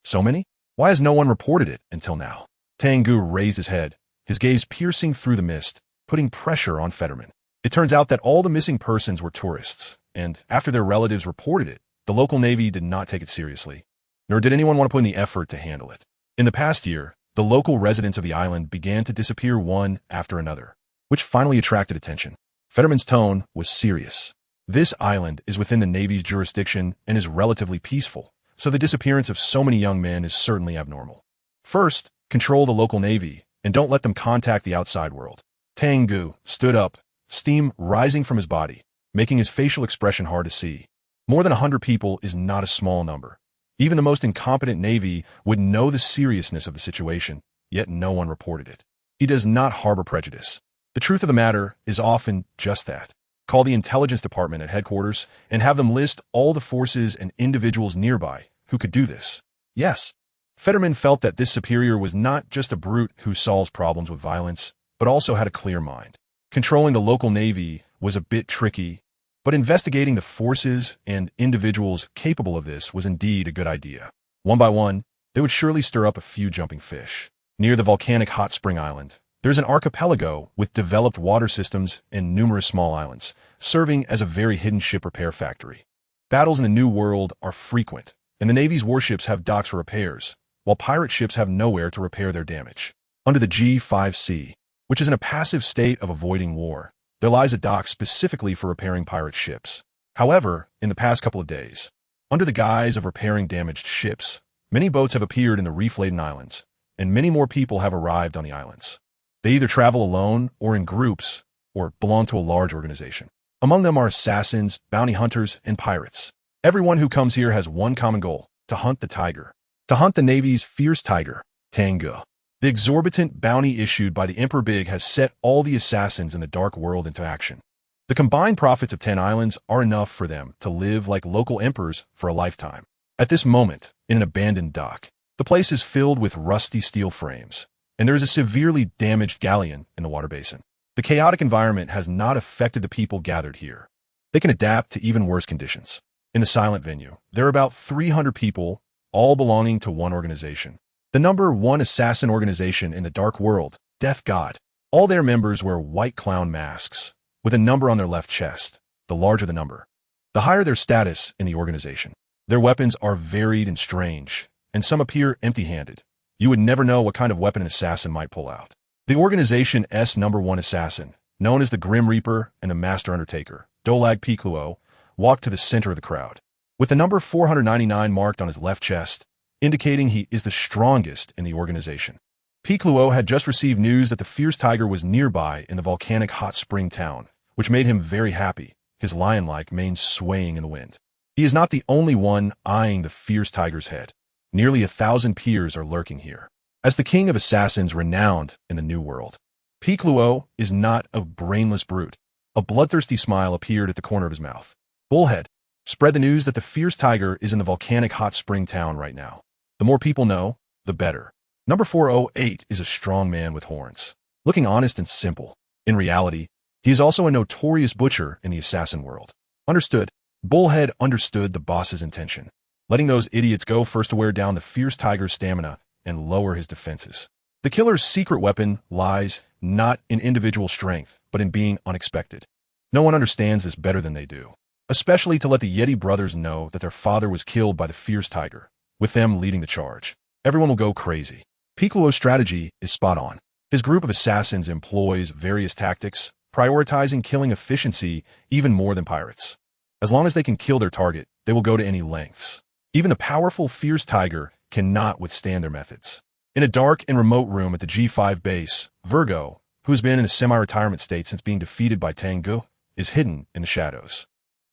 So many? Why has no one reported it until now? Tang Ge raised his head, his gaze piercing through the mist, putting pressure on Fetterman. It turns out that all the missing persons were tourists, and after their relatives reported it, the local Navy did not take it seriously, nor did anyone want to put in the effort to handle it. In the past year, the local residents of the island began to disappear one after another, which finally attracted attention. Fetterman's tone was serious. This island is within the Navy's jurisdiction and is relatively peaceful, so the disappearance of so many young men is certainly abnormal. First, control the local Navy, and don't let them contact the outside world. Tang Ge stood up, steam rising from his body, making his facial expression hard to see. More than 100 people is not a small number. Even the most incompetent Navy would know the seriousness of the situation, yet no one reported it. He does not harbor prejudice. The truth of the matter is often just that. Call the intelligence department at headquarters and have them list all the forces and individuals nearby who could do this. Yes, Fetterman felt that this superior was not just a brute who solves problems with violence, but also had a clear mind. Controlling the local Navy was a bit tricky, but investigating the forces and individuals capable of this was indeed a good idea. One by one, they would surely stir up a few jumping fish. Near the volcanic hot spring island, there's an archipelago with developed water systems and numerous small islands, serving as a very hidden ship repair factory. Battles in the New World are frequent, and the Navy's warships have docks for repairs, while pirate ships have nowhere to repair their damage. Under the G5C, which is in a passive state of avoiding war, there lies a dock specifically for repairing pirate ships. However, in the past couple of days, under the guise of repairing damaged ships, many boats have appeared in the reef-laden islands, and many more people have arrived on the islands. They either travel alone or in groups, or belong to a large organization. Among them are assassins, bounty hunters, and pirates. Everyone who comes here has one common goal: to hunt the tiger. To hunt the Navy's fierce tiger, Tang Ge. The exorbitant bounty issued by the Emperor Big has set all the assassins in the dark world into action. The combined profits of 10 islands are enough for them to live like local emperors for a lifetime. At this moment, in an abandoned dock, the place is filled with rusty steel frames, and there is a severely damaged galleon in the water basin. The chaotic environment has not affected the people gathered here. They can adapt to even worse conditions. In the silent venue, there are about 300 people, all belonging to one organization. The number one assassin organization in the dark world, Death God. All their members wear white clown masks, with a number on their left chest. The larger the number, the higher their status in the organization. Their weapons are varied and strange, and some appear empty-handed. You would never know what kind of weapon an assassin might pull out. The organization's number one assassin, known as the Grim Reaper and the Master Undertaker, Dolag Pikluo, walked to the center of the crowd. With the number 499 marked on his left chest, indicating he is the strongest in the organization. Pikluo had just received news that the fierce tiger was nearby in the volcanic hot spring town, which made him very happy, his lion-like mane swaying in the wind. He is not the only one eyeing the fierce tiger's head. Nearly 1,000 peers are lurking here. As the king of assassins renowned in the New World, Pikluo is not a brainless brute. A bloodthirsty smile appeared at the corner of his mouth. Bullhead, spread the news that the fierce tiger is in the volcanic hot spring town right now. The more people know, the better. Number 408 is a strong man with horns, looking honest and simple. In reality, he is also a notorious butcher in the assassin world. Understood. Bullhead understood the boss's intention, letting those idiots go first to wear down the fierce tiger's stamina and lower his defenses. The killer's secret weapon lies not in individual strength, but in being unexpected. No one understands this better than they do, especially to let the Yeti brothers know that their father was killed by the fierce tiger, with them leading the charge. Everyone will go crazy. Pikluo's strategy is spot on. His group of assassins employs various tactics, prioritizing killing efficiency even more than pirates. As long as they can kill their target, they will go to any lengths. Even the powerful fierce tiger cannot withstand their methods. In a dark and remote room at the G5 base, Virgo, who has been in a semi-retirement state since being defeated by Tang Ge, is hidden in the shadows.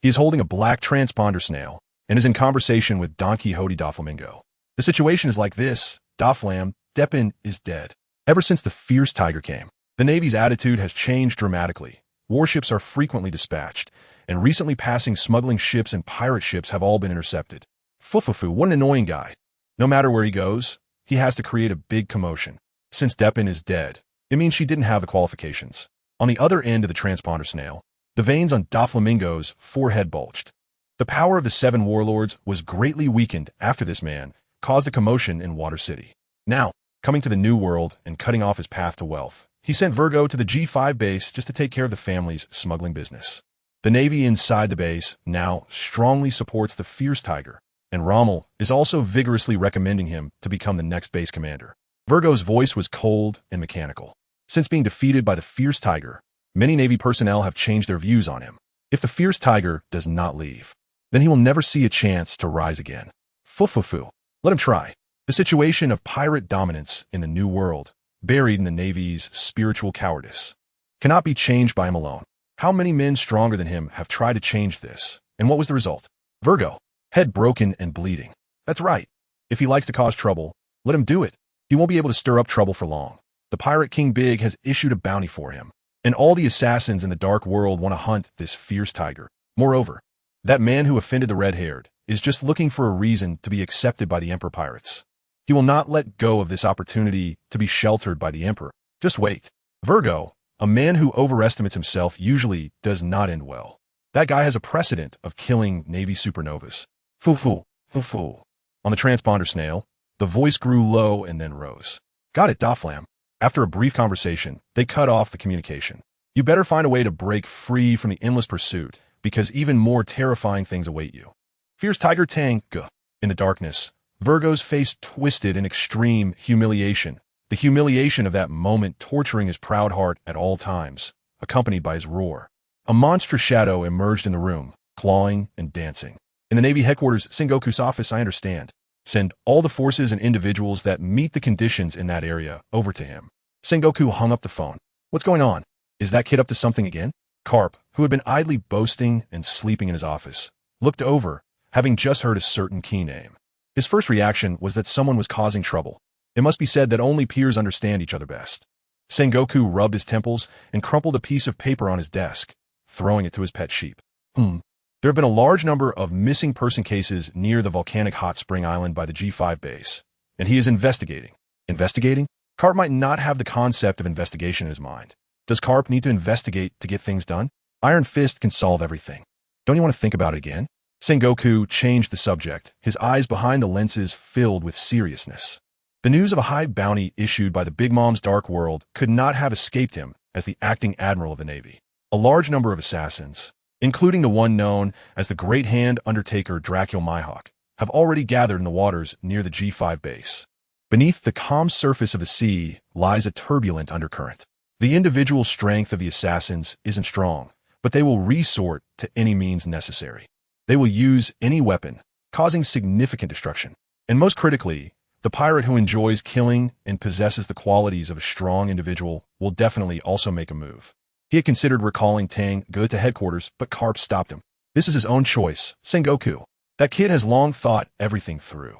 He is holding a black transponder snail and is in conversation with Don Quixote Doflamingo. The situation is like this: Doflam, Depin is dead. Ever since the fierce tiger came, the Navy's attitude has changed dramatically. Warships are frequently dispatched, and recently passing smuggling ships and pirate ships have all been intercepted. Fufufu, what an annoying guy. No matter where he goes, he has to create a big commotion. Since Depin is dead, it means she didn't have the qualifications. On the other end of the transponder snail, the veins on Doflamingo's forehead bulged. The power of the 7 warlords was greatly weakened after this man caused a commotion in Water City. Now, coming to the New World and cutting off his path to wealth, he sent Virgo to the G5 base just to take care of the family's smuggling business. The Navy inside the base now strongly supports the fierce tiger, and Rommel is also vigorously recommending him to become the next base commander. Virgo's voice was cold and mechanical. Since being defeated by the fierce tiger, many Navy personnel have changed their views on him. If the fierce tiger does not leave, then he will never see a chance to rise again. Fufufu. Let him try. The situation of pirate dominance in the New World, buried in the Navy's spiritual cowardice, cannot be changed by him alone. How many men stronger than him have tried to change this, and what was the result? Virgo, head broken and bleeding. That's right. If he likes to cause trouble, let him do it. He won't be able to stir up trouble for long. The Pirate King Big has issued a bounty for him, and all the assassins in the dark world want to hunt this fierce tiger. Moreover, that man who offended the red-haired is just looking for a reason to be accepted by the Emperor Pirates. He will not let go of this opportunity to be sheltered by the Emperor. Just wait. Virgo, A man who overestimates himself usually does not end well. That guy has a precedent of killing Navy supernovas. Foo-foo, foo-foo. On the transponder snail, the voice grew low and then rose. Got it, Doflam. After a brief conversation, they cut off the communication. You better find a way to break free from the endless pursuit, because even more terrifying things await you. Fierce Tiger Tang Ge. In the darkness, Virgo's face twisted in extreme humiliation. The humiliation of that moment torturing his proud heart at all times, accompanied by his roar. A monstrous shadow emerged in the room, clawing and dancing. In the Navy headquarters Sengoku's office, I understand. Send all the forces and individuals that meet the conditions in that area over to him. Sengoku hung up the phone. What's going on? Is that kid up to something again? Carp, who had been idly boasting and sleeping in his office, looked over, having just heard a certain key name. His first reaction was that someone was causing trouble. It must be said that only peers understand each other best. Sengoku rubbed his temples and crumpled a piece of paper on his desk, throwing it to his pet sheep. There have been a large number of missing person cases near the volcanic hot spring island by the G5 base, and he is investigating. Investigating? Carp might not have the concept of investigation in his mind. Does Carp need to investigate to get things done? Iron Fist can solve everything. Don't you want to think about it again? Sengoku changed the subject, his eyes behind the lenses filled with seriousness. The news of a high bounty issued by the Big Mom's Dark World could not have escaped him as the acting admiral of the Navy. A large number of assassins, including the one known as the Great Hand Undertaker Dracul Mihawk, have already gathered in the waters near the G5 base. Beneath the calm surface of the sea lies a turbulent undercurrent. The individual strength of the assassins isn't strong, but they will resort to any means necessary. They will use any weapon, causing significant destruction. And most critically, the pirate who enjoys killing and possesses the qualities of a strong individual will definitely also make a move. He had considered recalling Tang Ge to headquarters, but Carp stopped him. This is his own choice, Sengoku. That kid has long thought everything through.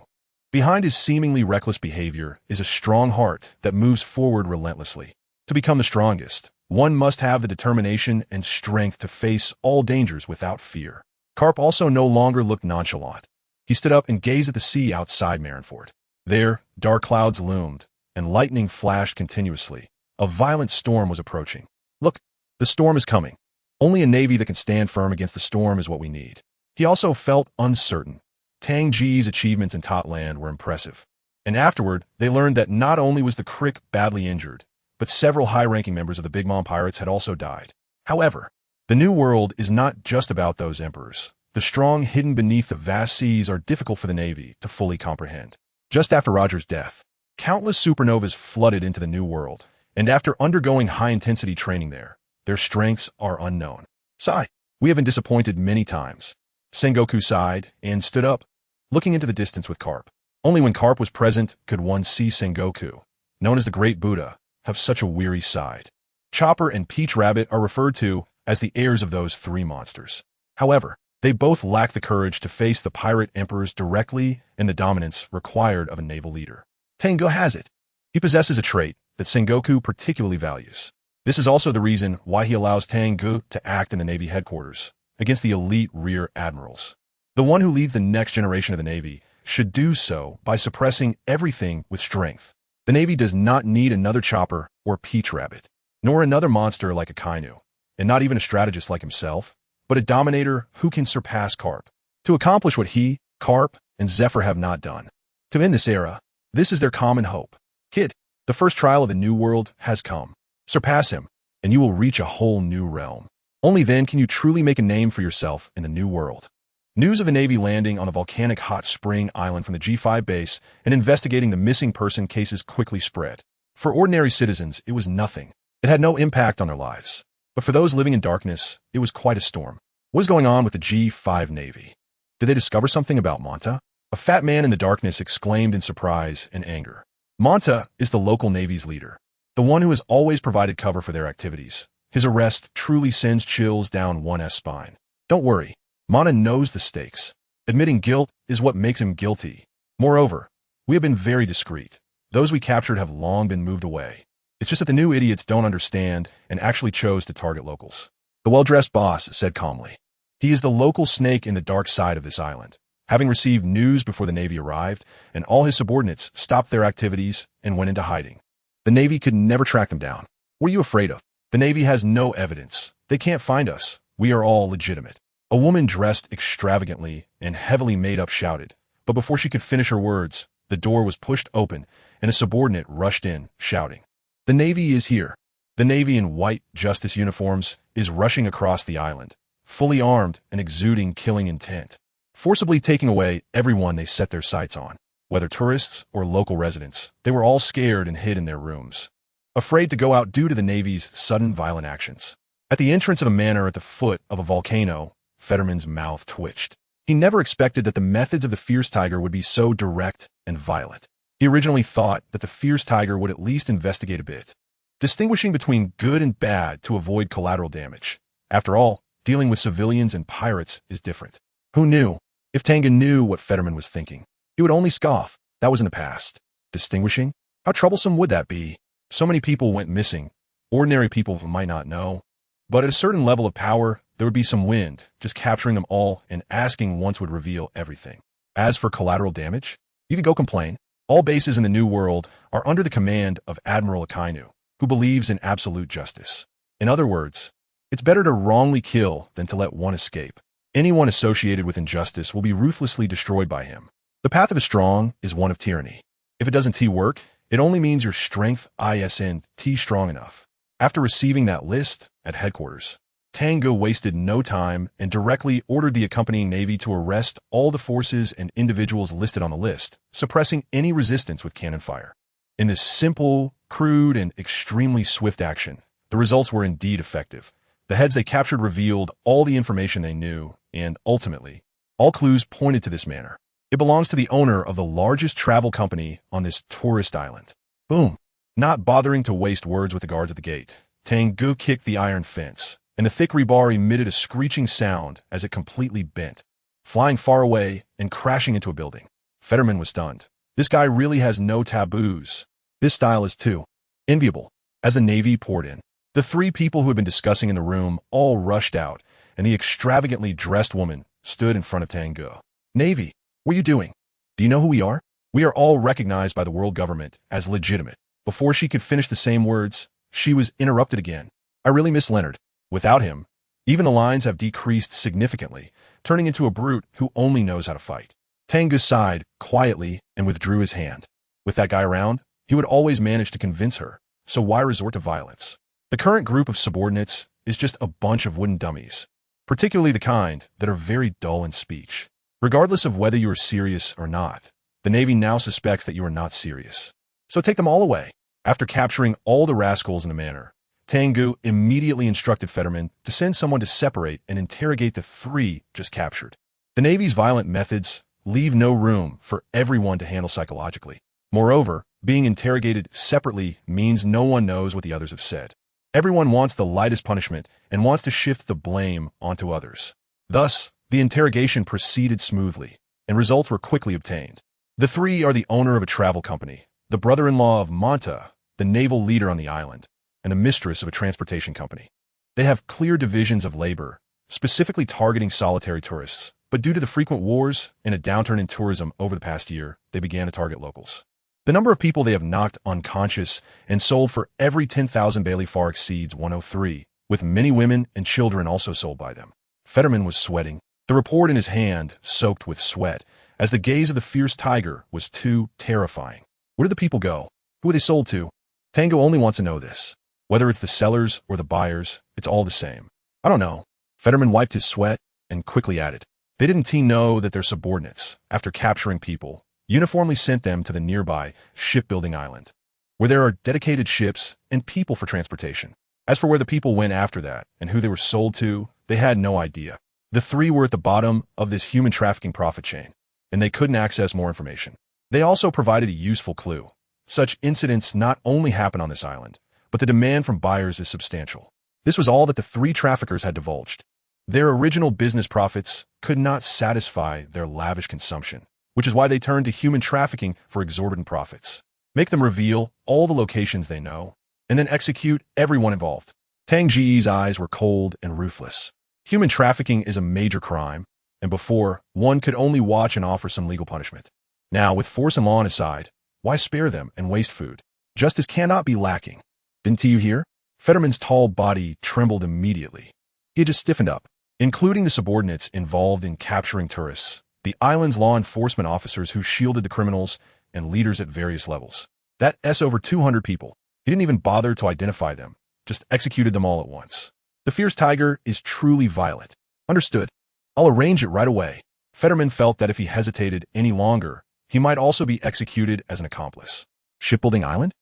Behind his seemingly reckless behavior is a strong heart that moves forward relentlessly. To become the strongest, one must have the determination and strength to face all dangers without fear. Carp also no longer looked nonchalant. He stood up and gazed at the sea outside Marineford. There, dark clouds loomed, and lightning flashed continuously. A violent storm was approaching. Look, the storm is coming. Only a navy that can stand firm against the storm is what we need. He also felt uncertain. Tang Ge's achievements in Totland were impressive. And afterward, they learned that not only was the Crick badly injured, but several high-ranking members of the Big Mom Pirates had also died. However, the New World is not just about those emperors. The strong hidden beneath the vast seas are difficult for the Navy to fully comprehend. Just after Roger's death, countless supernovas flooded into the New World, and after undergoing high-intensity training there, their strengths are unknown. Sigh, we have been disappointed many times. Sengoku sighed and stood up, looking into the distance with Carp. Only when Carp was present could one see Sengoku, known as the Great Buddha, have such a weary side. Chopper and Peach Rabbit are referred to as the heirs of those three monsters. However, they both lack the courage to face the pirate emperors directly and the dominance required of a naval leader. Tang Ge has it. He possesses a trait that Sengoku particularly values. This is also the reason why he allows Tang Ge to act in the Navy headquarters against the elite rear admirals. The one who leads the next generation of the Navy should do so by suppressing everything with strength. The Navy does not need another Chopper or Peach Rabbit, nor another monster like a Kaido, and not even a strategist like himself, but a dominator who can surpass Carp, to accomplish what he, Carp, and Zephyr have not done. To end this era, this is their common hope. Kid, the first trial of the New World has come. Surpass him, and you will reach a whole new realm. Only then can you truly make a name for yourself in the New World. News of the Navy landing on the volcanic hot spring island from the G5 base and investigating the missing person cases quickly spread. For ordinary citizens, it was nothing. It had no impact on their lives. But for those living in darkness, it was quite a storm. What was going on with the G5 Navy? Did they discover something about Monta? A fat man in the darkness exclaimed in surprise and anger. Monta is the local Navy's leader, the one who has always provided cover for their activities. His arrest truly sends chills down one's spine. Don't worry, Monta knows the stakes. Admitting guilt is what makes him guilty. Moreover, we have been very discreet. Those we captured have long been moved away. It's just that the new idiots don't understand and actually chose to target locals. The well-dressed boss said calmly. He is the local snake in the dark side of this island, having received news before the Navy arrived, and all his subordinates stopped their activities and went into hiding. The Navy could never track them down. What are you afraid of? The Navy has no evidence. They can't find us. We are all legitimate. A woman dressed extravagantly and heavily made up shouted, but before she could finish her words, the door was pushed open and a subordinate rushed in, shouting, "The Navy is here." The Navy in white justice uniforms is rushing across the island, fully armed and exuding killing intent, forcibly taking away everyone they set their sights on. Whether tourists or local residents, they were all scared and hid in their rooms, afraid to go out due to the Navy's sudden violent actions. At the entrance of a manor at the foot of a volcano, Fetterman's mouth twitched. He never expected that the methods of the Fierce Tiger would be so direct and violent. He originally thought that the Fierce Tiger would at least investigate a bit, distinguishing between good and bad to avoid collateral damage. After all, dealing with civilians and pirates is different. Who knew? If Tang Ge knew what Fetterman was thinking, he would only scoff. That was in the past. Distinguishing? How troublesome would that be? So many people went missing. Ordinary people might not know. But at a certain level of power, there would be some wind. Just capturing them all and asking once would reveal everything. As for collateral damage, you could go complain. All bases in the New World are under the command of Admiral Akainu, who believes in absolute justice. In other words, it's better to wrongly kill than to let one escape. Anyone associated with injustice will be ruthlessly destroyed by him. The path of the strong is one of tyranny. If it doesn't work, it only means your strength isn't strong enough. After receiving that list at headquarters, Tang Ge wasted no time and directly ordered the accompanying Navy to arrest all the forces and individuals listed on the list, suppressing any resistance with cannon fire. In this simple, crude, and extremely swift action, the results were indeed effective. The heads they captured revealed all the information they knew, and ultimately, all clues pointed to this manor. It belongs to the owner of the largest travel company on this tourist island. Boom. Not bothering to waste words with the guards at the gate, Tang Ge kicked the iron fence, and the thick rebar emitted a screeching sound as it completely bent, flying far away and crashing into a building. Fetterman was stunned. This guy really has no taboos. This style is too enviable. As the Navy poured in, the three people who had been discussing in the room all rushed out, and the extravagantly dressed woman stood in front of Tang Ge. "Navy, what are you doing? Do you know who we are? We are all recognized by the world government as legitimate." Before she could finish the same words, she was interrupted again. "I really miss Leonard. Without him, even the lines have decreased significantly, turning into a brute who only knows how to fight." Tang Ge sighed quietly and withdrew his hand. With that guy around, he would always manage to convince her, so why resort to violence? The current group of subordinates is just a bunch of wooden dummies, particularly the kind that are very dull in speech. Regardless of whether you are serious or not, the Navy now suspects that you are not serious. So take them all away. After capturing all the rascals in the manor, Tang Ge immediately instructed Fetterman to send someone to separate and interrogate the three just captured. The Navy's violent methods leave no room for everyone to handle psychologically. Moreover, being interrogated separately means no one knows what the others have said. Everyone wants the lightest punishment and wants to shift the blame onto others. Thus, the interrogation proceeded smoothly, and results were quickly obtained. The three are the owner of a travel company, the brother-in-law of Manta, the naval leader on the island, and the mistress of a transportation company. They have clear divisions of labor, specifically targeting solitary tourists, but due to the frequent wars and a downturn in tourism over the past year, they began to target locals. The number of people they have knocked unconscious and sold for every 10,000 Bailey far exceeds 103, with many women and children also sold by them. Fetterman was sweating, the report in his hand soaked with sweat, as the gaze of the Fierce Tiger was too terrifying. Where did the people go? Who were they sold to? Tang Ge only wants to know this. Whether it's the sellers or the buyers, it's all the same. I don't know. Fetterman wiped his sweat and quickly added, "They didn't know that their subordinates, after capturing people, uniformly sent them to the nearby shipbuilding island, where there are dedicated ships and people for transportation. As for where the people went after that and who they were sold to, they had no idea. The three were at the bottom of this human trafficking profit chain, and they couldn't access more information. They also provided a useful clue. Such incidents not only happen on this island, but the demand from buyers is substantial." This was all that the three traffickers had divulged. Their original business profits could not satisfy their lavish consumption, which is why they turned to human trafficking for exorbitant profits. Make them reveal all the locations they know, and then execute everyone involved. Tang Ge's eyes were cold and ruthless. Human trafficking is a major crime, and before, one could only watch and offer some legal punishment. Now, with force and law on his side, why spare them and waste food? Justice cannot be lacking. Didn't you hear? Fetterman's tall body trembled immediately. He had just stiffened up, including the subordinates involved in capturing tourists, the island's law enforcement officers who shielded the criminals, and leaders at various levels. That's over 200 people. He didn't even bother to identify them, just executed them all at once. The fierce tiger is truly violent. Understood. I'll arrange it right away. Fetterman felt that if he hesitated any longer, he might also be executed as an accomplice. Shipbuilding Island?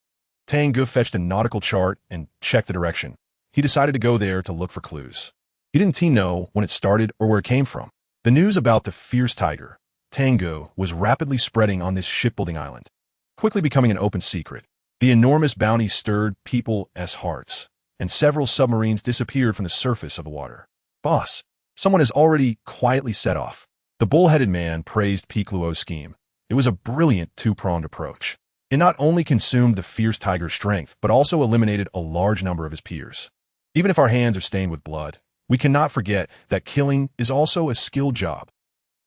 Tang Ge fetched a nautical chart and checked the direction. He decided to go there to look for clues. He didn't know when it started or where it came from. The news about the fierce tiger, Tang Ge, was rapidly spreading on this shipbuilding island, quickly becoming an open secret. The enormous bounty stirred people's hearts, and several submarines disappeared from the surface of the water. Boss, someone has already quietly set off. The bull-headed man praised Picluo's scheme. It was a brilliant two-pronged approach. It not only consumed the fierce tiger's strength, but also eliminated a large number of his peers. Even if our hands are stained with blood, we cannot forget that killing is also a skilled job.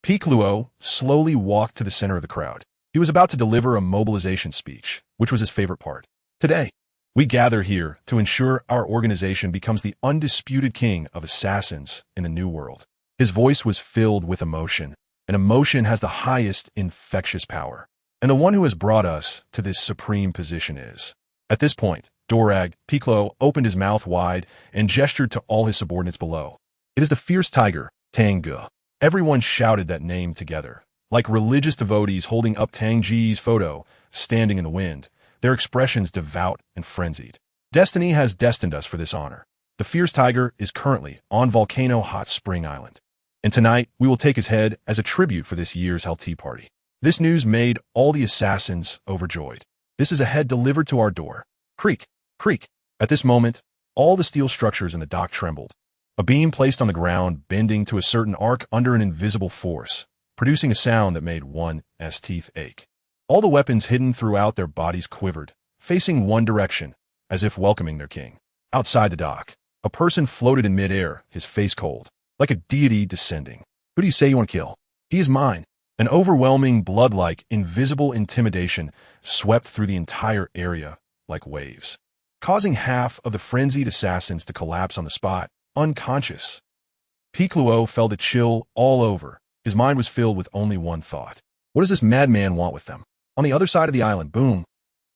Picluo slowly walked to the center of the crowd. He was about to deliver a mobilization speech, which was his favorite part. Today, we gather here to ensure our organization becomes the undisputed king of assassins in the New World. His voice was filled with emotion, and emotion has the highest infectious power. And the one who has brought us to this supreme position is. At this point, Dorag, Picluo, opened his mouth wide and gestured to all his subordinates below. It is the fierce tiger, Tang Ge. Everyone shouted that name together, like religious devotees holding up Tang Ge's photo, standing in the wind, their expressions devout and frenzied. Destiny has destined us for this honor. The fierce tiger is currently on Volcano Hot Spring Island, and tonight we will take his head as a tribute for this year's Hell Tea Party. This news made all the assassins overjoyed. This is a head delivered to our door. Creak, creak. At this moment, all the steel structures in the dock trembled. A beam placed on the ground bending to a certain arc under an invisible force, producing a sound that made one's teeth ache. All the weapons hidden throughout their bodies quivered, facing one direction, as if welcoming their king. Outside the dock, a person floated in midair, his face cold, like a deity descending. Who do you say you want to kill? He is mine. An overwhelming, blood-like, invisible intimidation swept through the entire area like waves, causing half of the frenzied assassins to collapse on the spot, unconscious. Picluo felt a chill all over. His mind was filled with only one thought. What does this madman want with them? On the other side of the island, boom,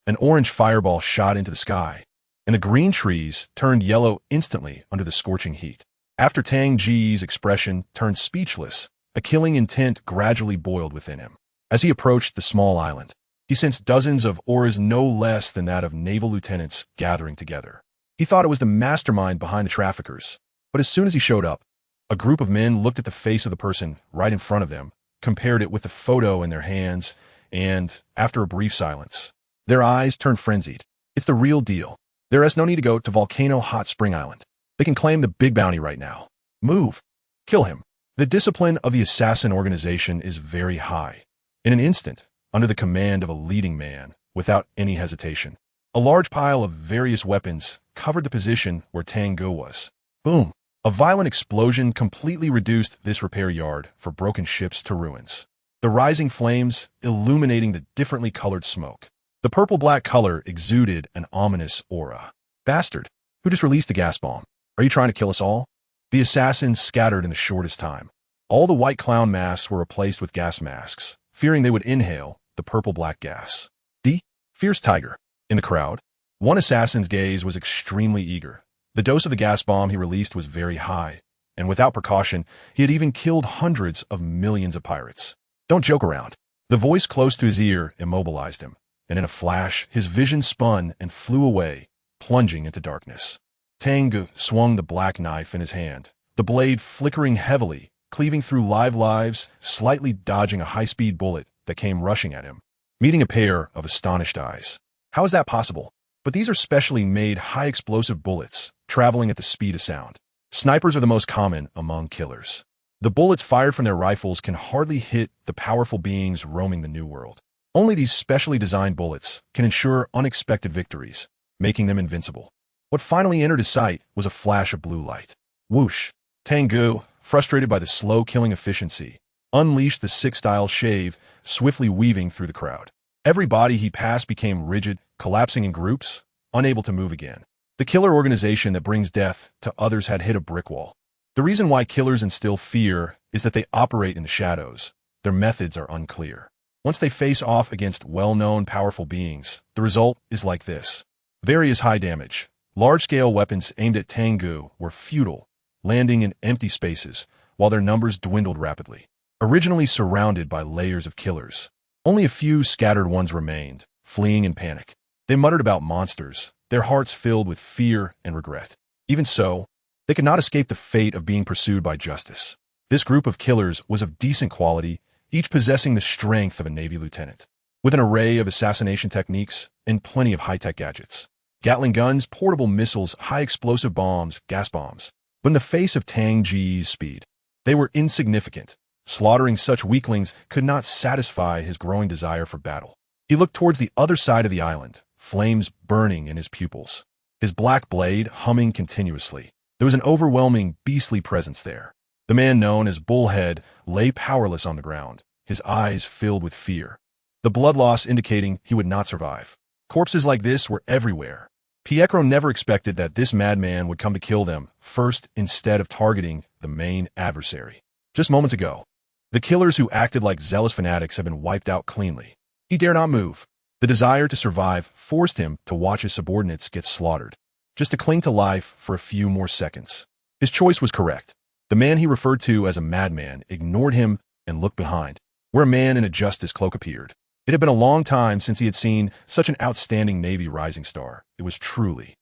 an orange fireball shot into the sky, and the green trees turned yellow instantly under the scorching heat. After Tang Ge's expression turned speechless, a killing intent gradually boiled within him. As he approached the small island, he sensed dozens of auras no less than that of naval lieutenants gathering together. He thought it was the mastermind behind the traffickers, but as soon as he showed up, a group of men looked at the face of the person right in front of them, compared it with the photo in their hands, and, after a brief silence, their eyes turned frenzied. It's the real deal. There is no need to go to Volcano Hot Spring Island. They can claim the big bounty right now. Move. Kill him. The discipline of the assassin organization is very high. In an instant, under the command of a leading man, without any hesitation, a large pile of various weapons covered the position where Tang Ge was. Boom. A violent explosion completely reduced this repair yard for broken ships to ruins, the rising flames illuminating the differently colored smoke. The purple-black color exuded an ominous aura. Bastard, who just released the gas bomb? Are you trying to kill us all? The assassins scattered in the shortest time. All the white clown masks were replaced with gas masks, fearing they would inhale the purple-black gas. The fierce tiger. In the crowd, one assassin's gaze was extremely eager. The dose of the gas bomb he released was very high, and without precaution, he had even killed hundreds of millions of pirates. Don't joke around. The voice close to his ear immobilized him, and in a flash, his vision spun and flew away, plunging into darkness. Tang Ge swung the black knife in his hand, the blade flickering heavily, cleaving through live lives, slightly dodging a high-speed bullet that came rushing at him, meeting a pair of astonished eyes. How is that possible? But these are specially made high-explosive bullets, traveling at the speed of sound. Snipers are the most common among killers. The bullets fired from their rifles can hardly hit the powerful beings roaming the New World. Only these specially designed bullets can ensure unexpected victories, making them invincible. What finally entered his sight was a flash of blue light. Whoosh! Tang Ge, frustrated by the slow killing efficiency, unleashed the six-style shave, swiftly weaving through the crowd. Every body he passed became rigid, collapsing in groups, unable to move again. The killer organization that brings death to others had hit a brick wall. The reason why killers instill fear is that they operate in the shadows. Their methods are unclear. Once they face off against well-known powerful beings, the result is like this. Various high damage. Large-scale weapons aimed at Tang Ge were futile, landing in empty spaces, while their numbers dwindled rapidly. Originally surrounded by layers of killers, only a few scattered ones remained, fleeing in panic. They muttered about monsters, their hearts filled with fear and regret. Even so, they could not escape the fate of being pursued by justice. This group of killers was of decent quality, each possessing the strength of a Navy lieutenant, with an array of assassination techniques and plenty of high-tech gadgets. Gatling guns, portable missiles, high-explosive bombs, gas bombs. But in the face of Tang Ge's speed, they were insignificant. Slaughtering such weaklings could not satisfy his growing desire for battle. He looked towards the other side of the island, flames burning in his pupils, his black blade humming continuously. There was an overwhelming, beastly presence there. The man known as Bullhead lay powerless on the ground, his eyes filled with fear, the blood loss indicating he would not survive. Corpses like this were everywhere. Pietro never expected that this madman would come to kill them first instead of targeting the main adversary. Just moments ago, the killers who acted like zealous fanatics had been wiped out cleanly. He dare not move. The desire to survive forced him to watch his subordinates get slaughtered, just to cling to life for a few more seconds. His choice was correct. The man he referred to as a madman ignored him and looked behind, where a man in a justice cloak appeared. It had been a long time since he had seen such an outstanding Navy rising star. It was truly.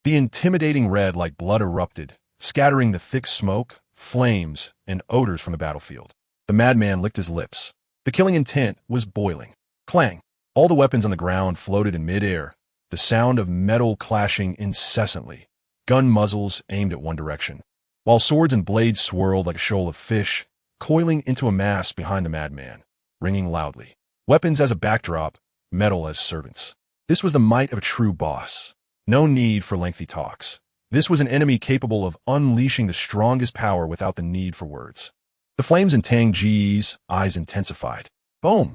The intimidating red like blood erupted, scattering the thick smoke, flames, and odors from the battlefield. The madman licked his lips. The killing intent was boiling. Clang! All the weapons on the ground floated in midair, the sound of metal clashing incessantly, gun muzzles aimed at one direction, while swords and blades swirled like a shoal of fish, coiling into a mass behind the madman, ringing loudly. Weapons as a backdrop, metal as servants. This was the might of a true boss. No need for lengthy talks. This was an enemy capable of unleashing the strongest power without the need for words. The flames in Tang Ge's eyes intensified. Boom!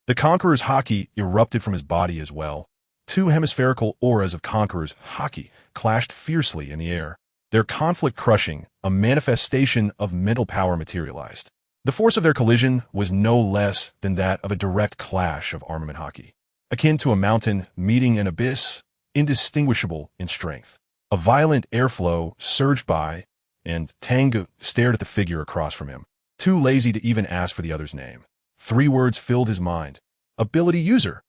The Conqueror's haki erupted from his body as well. Two hemispherical auras of Conqueror's haki clashed fiercely in the air. Their conflict crushing, a manifestation of mental power materialized. The force of their collision was no less than that of a direct clash of armament haki, akin to a mountain meeting an abyss, indistinguishable in strength. A violent airflow surged by, and Tang Ge stared at the figure across from him, too lazy to even ask for the other's name. 3 words filled his mind. Ability user.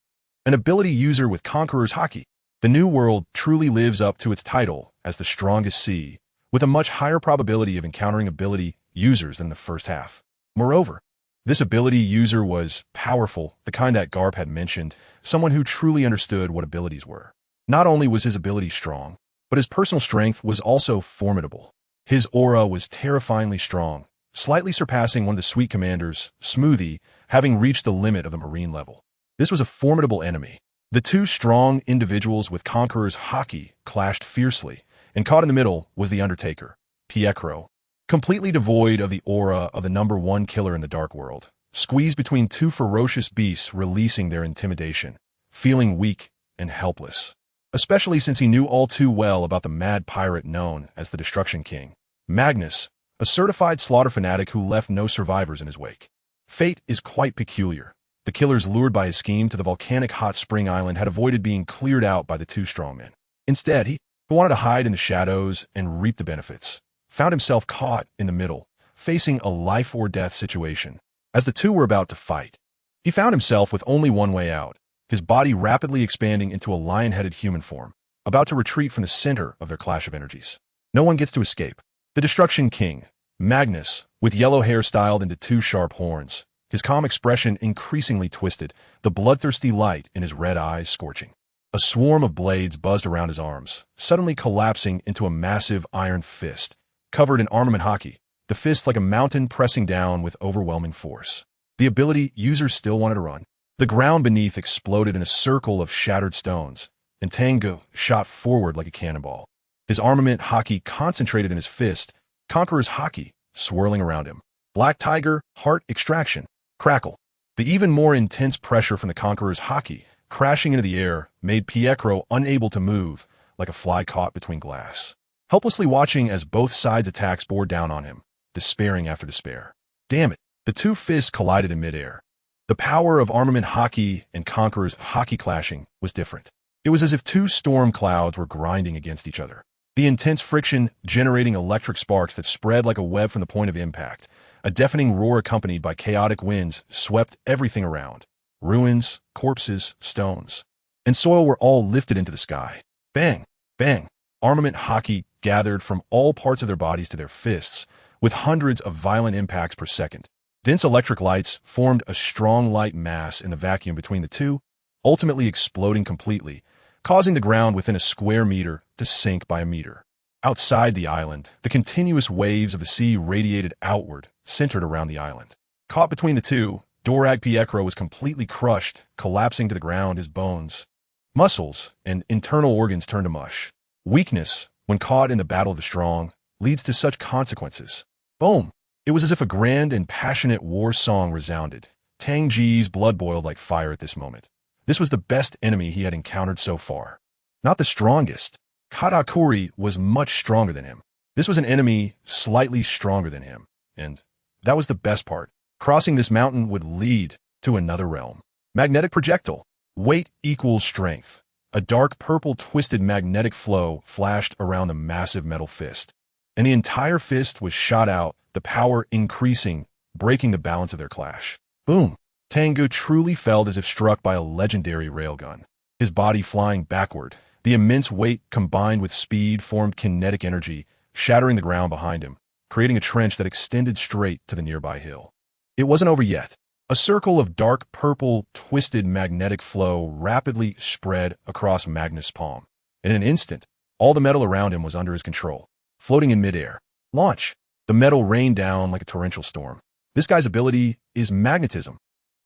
An ability user with Conqueror's haki. The new world truly lives up to its title as the strongest sea, with a much higher probability of encountering ability users than the first half. Moreover, this ability user was powerful, the kind that Garp had mentioned, someone who truly understood what abilities were. Not only was his ability strong, but his personal strength was also formidable. His aura was terrifyingly strong, slightly surpassing one of the Sweet Commanders, Smoothie, having reached the limit of the Marine level. This was a formidable enemy. The 2 strong individuals with Conqueror's haki clashed fiercely, and caught in the middle was the Undertaker, Pietro, completely devoid of the aura of the #1 killer in the Dark World, squeezed between 2 ferocious beasts releasing their intimidation, feeling weak and helpless, especially since he knew all too well about the mad pirate known as the Destruction King, Magnus, a certified slaughter fanatic who left no survivors in his wake. Fate is quite peculiar. The killers lured by his scheme to the volcanic hot spring island had avoided being cleared out by the 2 strongmen. Instead, he, who wanted to hide in the shadows and reap the benefits, found himself caught in the middle, facing a life-or-death situation. As the 2 were about to fight, he found himself with only one way out, his body rapidly expanding into a lion-headed human form, about to retreat from the center of their clash of energies. No one gets to escape. The Destruction King, Magnus, with yellow hair styled into 2 sharp horns, his calm expression increasingly twisted, the bloodthirsty light in his red eyes scorching. A swarm of blades buzzed around his arms, suddenly collapsing into a massive iron fist, covered in armament haki, the fist like a mountain pressing down with overwhelming force. The ability user still wanted to run. The ground beneath exploded in a circle of shattered stones, and Tang Ge shot forward like a cannonball. His armament haki concentrated in his fist, Conqueror's haki swirling around him. Black Tiger, heart extraction, crackle. The even more intense pressure from the Conqueror's haki crashing into the air made Pietro unable to move, like a fly caught between glass, helplessly watching as both sides' attacks bore down on him, despairing after despair. Damn it! The two fists collided in midair. The power of armament hockey and Conqueror's hockey clashing was different. It was as if two storm clouds were grinding against each other. The intense friction generating electric sparks that spread like a web from the point of impact. A deafening roar accompanied by chaotic winds swept everything around. Ruins, corpses, stones, and soil were all lifted into the sky. Bang! Bang! Armament hockey gathered from all parts of their bodies to their fists, with hundreds of violent impacts per second. Dense electric lights formed a strong light mass in the vacuum between the two, ultimately exploding completely, causing the ground within a square meter to sink by a meter. Outside the island, the continuous waves of the sea radiated outward, centered around the island. Caught between the two, Dorag Piekro was completely crushed, collapsing to the ground, his bones, muscles, and internal organs turned to mush. Weakness, when caught in the battle of the strong, leads to such consequences. Boom! It was as if a grand and passionate war song resounded. Tang Ge's blood boiled like fire at this moment. This was the best enemy he had encountered so far. Not the strongest. Katakuri was much stronger than him. This was an enemy slightly stronger than him. And that was the best part. Crossing this mountain would lead to another realm. Magnetic projectile. Weight equals strength. A dark purple twisted magnetic flow flashed around the massive metal fist. And the entire fist was shot out, the power increasing, breaking the balance of their clash. Boom! Tang Ge truly felt as if struck by a legendary railgun. His body flying backward, the immense weight combined with speed formed kinetic energy, shattering the ground behind him, creating a trench that extended straight to the nearby hill. It wasn't over yet. A circle of dark purple, twisted magnetic flow rapidly spread across Magnus' palm. In an instant, all the metal around him was under his control. Floating in midair. Launch! The metal rained down like a torrential storm. This guy's ability is magnetism.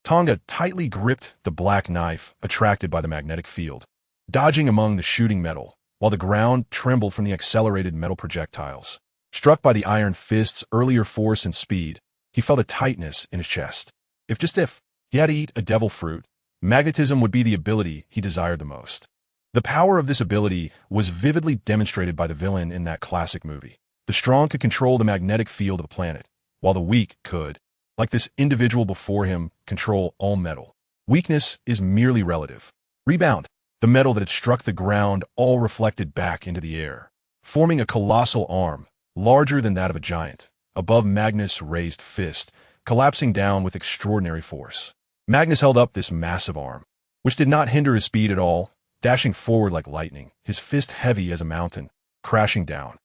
Tang Ge tightly gripped the black knife, attracted by the magnetic field, dodging among the shooting metal, while the ground trembled from the accelerated metal projectiles. Struck by the iron fist's earlier force and speed, he felt a tightness in his chest. If he had to eat a devil fruit, magnetism would be the ability he desired the most. The power of this ability was vividly demonstrated by the villain in that classic movie. The strong could control the magnetic field of the planet, while the weak could, like this individual before him, control all metal. Weakness is merely relative. Rebound. The metal that had struck the ground all reflected back into the air, forming a colossal arm, larger than that of a giant, above Magnus' raised fist, collapsing down with extraordinary force. Magnus held up this massive arm, which did not hinder his speed at all, dashing forward like lightning, his fist heavy as a mountain, crashing down.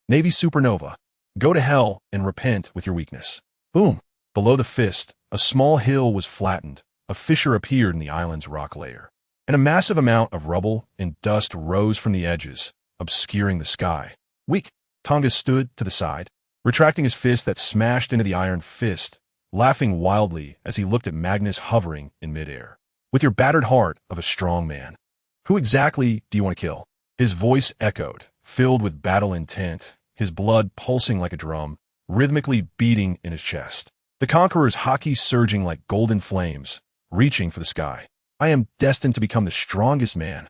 Navy supernova. Go to hell and repent with your weakness. Boom! Below the fist, a small hill was flattened, a fissure appeared in the island's rock layer, and a massive amount of rubble and dust rose from the edges, obscuring the sky. Weak! Tang Ge stood to the side, retracting his fist that smashed into the iron fist, laughing wildly as he looked at Magnus hovering in midair. With your battered heart of a strong man, who exactly do you want to kill? His voice echoed, filled with battle intent, his blood pulsing like a drum, rhythmically beating in his chest. The Conqueror's hockey surging like golden flames, reaching for the sky. I am destined to become the strongest man.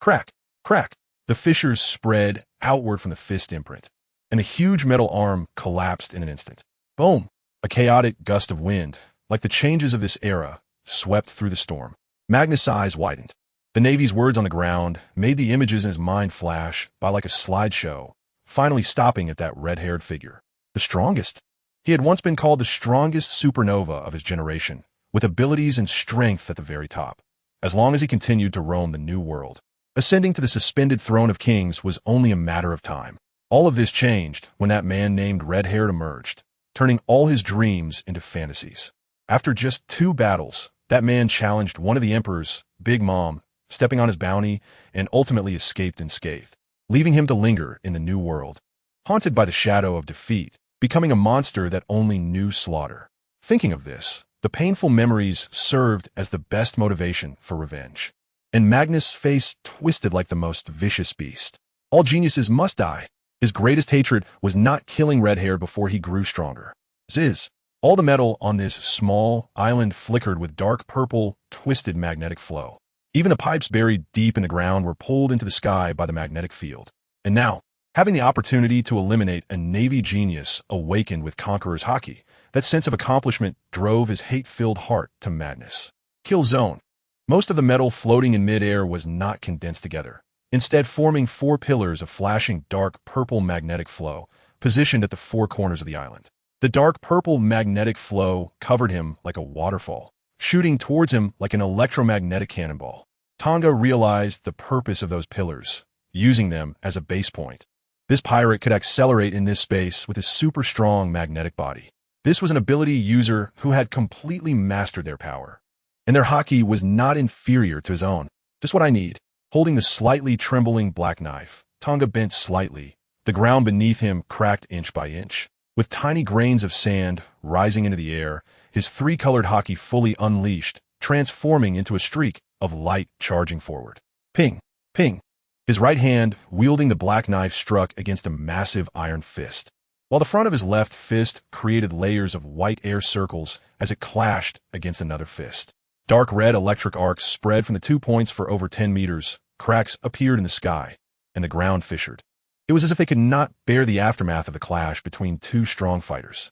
Crack! Crack! The fissures spread outward from the fist imprint, and a huge metal arm collapsed in an instant. Boom! A chaotic gust of wind, like the changes of this era, swept through the storm. Magnus' eyes widened. The Navy's words on the ground made the images in his mind flash by like a slideshow, finally stopping at that red-haired figure. The strongest. He had once been called the strongest supernova of his generation, with abilities and strength at the very top, as long as he continued to roam the new world. Ascending to the suspended throne of kings was only a matter of time. All of this changed when that man named Red-Haired emerged, turning all his dreams into fantasies. After just 2 battles, that man challenged one of the Emperor's, Big Mom, stepping on his bounty, and ultimately escaped unscathed, leaving him to linger in the new world, haunted by the shadow of defeat, becoming a monster that only knew slaughter. Thinking of this, the painful memories served as the best motivation for revenge. And Magnus' face twisted like the most vicious beast. All geniuses must die. His greatest hatred was not killing Red-Hair before he grew stronger. Ziz! All the metal on this small island flickered with dark purple, twisted magnetic flow. Even the pipes buried deep in the ground were pulled into the sky by the magnetic field. And now, having the opportunity to eliminate a Navy genius awakened with Conqueror's Haki, that sense of accomplishment drove his hate-filled heart to madness. Kill zone. Most of the metal floating in midair was not condensed together, instead forming 4 pillars of flashing dark purple magnetic flow, positioned at the 4 corners of the island. The dark purple magnetic flow covered him like a waterfall, shooting towards him like an electromagnetic cannonball. Tang Ge realized the purpose of those pillars, using them as a base point. This pirate could accelerate in this space with his super strong magnetic body. This was an ability user who had completely mastered their power, and their haki was not inferior to his own. Just what I need. Holding the slightly trembling black knife, Tang Ge bent slightly. The ground beneath him cracked inch by inch. With tiny grains of sand rising into the air, his 3-colored haki fully unleashed, transforming into a streak of light charging forward. Ping! Ping! His right hand, wielding the black knife, struck against a massive iron fist, while the front of his left fist created layers of white air circles as it clashed against another fist. Dark red electric arcs spread from the 2 points for over 10 meters, cracks appeared in the sky, and the ground fissured. It was as if they could not bear the aftermath of the clash between 2 strong fighters.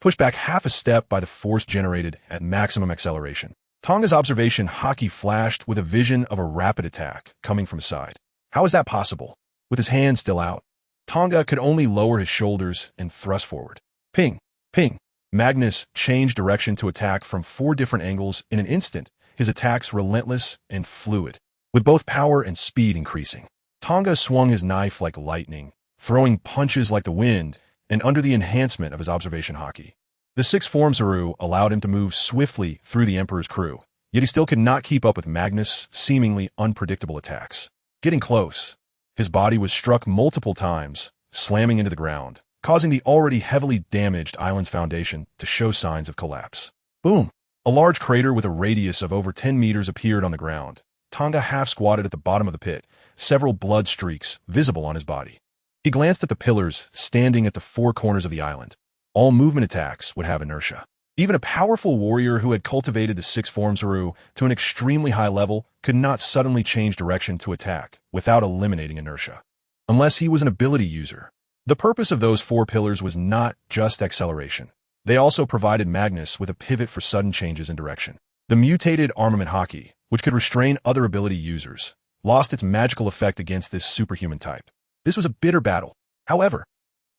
Pushed back half a step by the force generated at maximum acceleration, Tang Ge's observation haki flashed with a vision of a rapid attack coming from his side. How is that possible? With his hand still out, Tang Ge could only lower his shoulders and thrust forward. Ping! Ping! Magnus changed direction to attack from 4 different angles in an instant, his attacks relentless and fluid, with both power and speed increasing. Tang Ge swung his knife like lightning, throwing punches like the wind, and under the enhancement of his observation haki. The 6 forms Aru allowed him to move swiftly through the Emperor's crew, yet he still could not keep up with Magnus' seemingly unpredictable attacks. Getting close, his body was struck multiple times, slamming into the ground, causing the already heavily damaged island's foundation to show signs of collapse. Boom! A large crater with a radius of over 10 meters appeared on the ground. Tang Ge half squatted at the bottom of the pit, several blood streaks visible on his body. He glanced at the pillars standing at the 4 corners of the island. All movement attacks would have inertia. Even a powerful warrior who had cultivated the 6 forms Aru to an extremely high level could not suddenly change direction to attack without eliminating inertia, unless he was an ability user. The purpose of those 4 pillars was not just acceleration. They also provided Magnus with a pivot for sudden changes in direction. The mutated armament haki, which could restrain other ability users, lost its magical effect against this superhuman type. This was a bitter battle. However,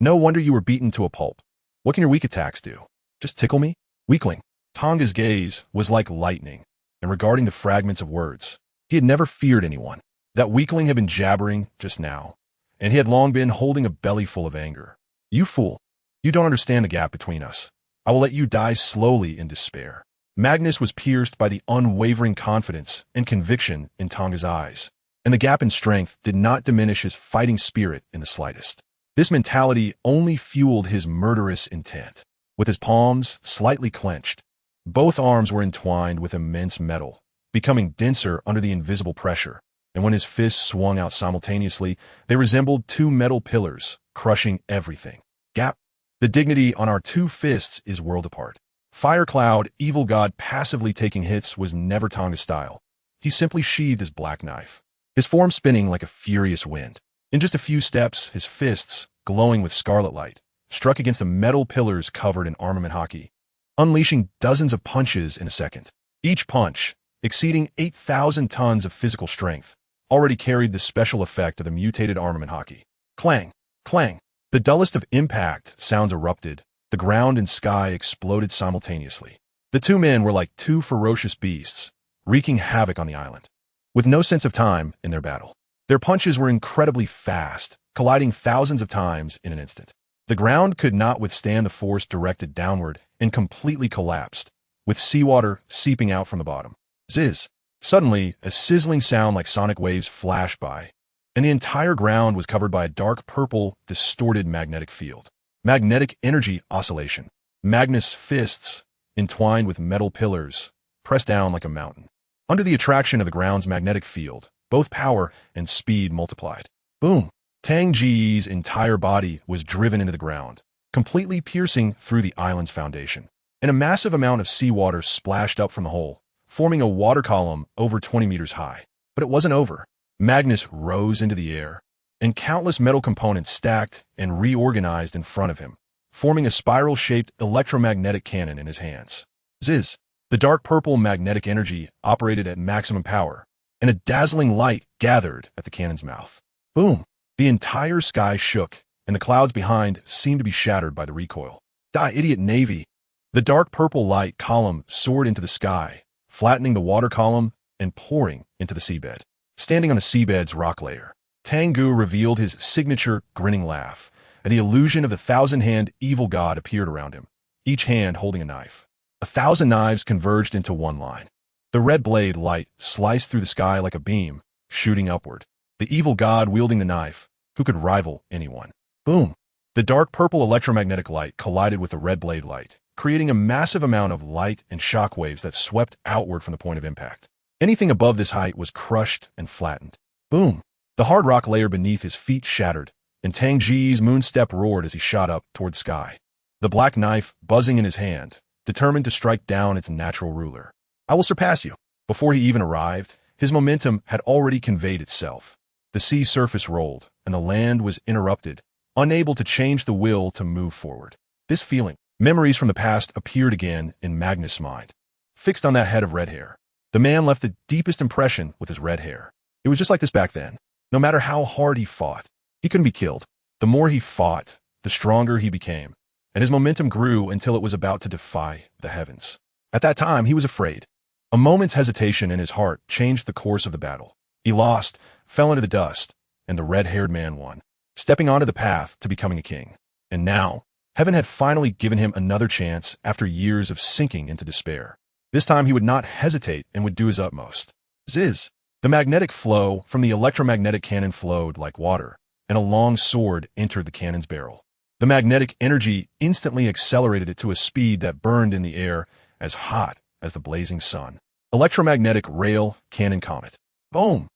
no wonder you were beaten to a pulp. What can your weak attacks do? Just tickle me? Weakling. Tang Ge's gaze was like lightning, and regarding the fragments of words, he had never feared anyone. That weakling had been jabbering just now, and he had long been holding a belly full of anger. You fool. You don't understand the gap between us. I will let you die slowly in despair. Magnus was pierced by the unwavering confidence and conviction in Tang Ge's eyes, and the gap in strength did not diminish his fighting spirit in the slightest. This mentality only fueled his murderous intent. With his palms slightly clenched, both arms were entwined with immense metal, becoming denser under the invisible pressure, and when his fists swung out simultaneously, they resembled 2 metal pillars, crushing everything. Gap. The dignity on our 2 fists is world apart. Fire Cloud, evil god passively taking hits was never Tang Ge's style. He simply sheathed his black knife, his form spinning like a furious wind. In just a few steps, his fists, glowing with scarlet light, struck against the metal pillars covered in armament haki, unleashing dozens of punches in a second. Each punch, exceeding 8,000 tons of physical strength, already carried the special effect of the mutated armament haki. Clang! Clang! The dullest of impact sounds erupted. The ground and sky exploded simultaneously. The 2 men were like 2 ferocious beasts, wreaking havoc on the island, with no sense of time in their battle. Their punches were incredibly fast, colliding thousands of times in an instant. The ground could not withstand the force directed downward and completely collapsed, with seawater seeping out from the bottom. Zizz! Suddenly, a sizzling sound like sonic waves flashed by, and the entire ground was covered by a dark purple, distorted magnetic field. Magnetic energy oscillation. Magnus' fists, entwined with metal pillars, pressed down like a mountain. Under the attraction of the ground's magnetic field, both power and speed multiplied. Boom! Tang Ge's entire body was driven into the ground, completely piercing through the island's foundation, and a massive amount of seawater splashed up from the hole, forming a water column over 20 meters high. But it wasn't over. Magnus rose into the air, and countless metal components stacked and reorganized in front of him, forming a spiral-shaped electromagnetic cannon in his hands. Ziz! The dark purple magnetic energy operated at maximum power, and a dazzling light gathered at the cannon's mouth. Boom! The entire sky shook, and the clouds behind seemed to be shattered by the recoil. Die, idiot Navy! The dark purple light column soared into the sky, flattening the water column and pouring into the seabed. Standing on the seabed's rock layer, Tang Ge revealed his signature grinning laugh, and the illusion of the thousand-hand evil god appeared around him, each hand holding a knife. 1,000 knives converged into one line. The red blade light sliced through the sky like a beam, shooting upward. The evil god wielding the knife, who could rival anyone. Boom! The dark purple electromagnetic light collided with the red blade light, creating a massive amount of light and shock waves that swept outward from the point of impact. Anything above this height was crushed and flattened. Boom! The hard rock layer beneath his feet shattered, and Tang Ge's moonstep roared as he shot up toward the sky. The black knife buzzing in his hand, determined to strike down its natural ruler. I will surpass you. Before he even arrived, his momentum had already conveyed itself. The sea surface rolled, and the land was interrupted, unable to change the will to move forward. This feeling, memories from the past appeared again in Magnus' mind. Fixed on that head of red hair, the man left the deepest impression with his red hair. It was just like this back then. No matter how hard he fought, he couldn't be killed. The more he fought, the stronger he became, and his momentum grew until it was about to defy the heavens. At that time, he was afraid. A moment's hesitation in his heart changed the course of the battle. He lost, fell into the dust, and the red-haired man won, stepping onto the path to becoming a king. And now, heaven had finally given him another chance after years of sinking into despair. This time he would not hesitate and would do his utmost. Ziz! The magnetic flow from the electromagnetic cannon flowed like water, and a long sword entered the cannon's barrel. The magnetic energy instantly accelerated it to a speed that burned in the air as hot as the blazing sun. Electromagnetic rail cannon comet. Boom!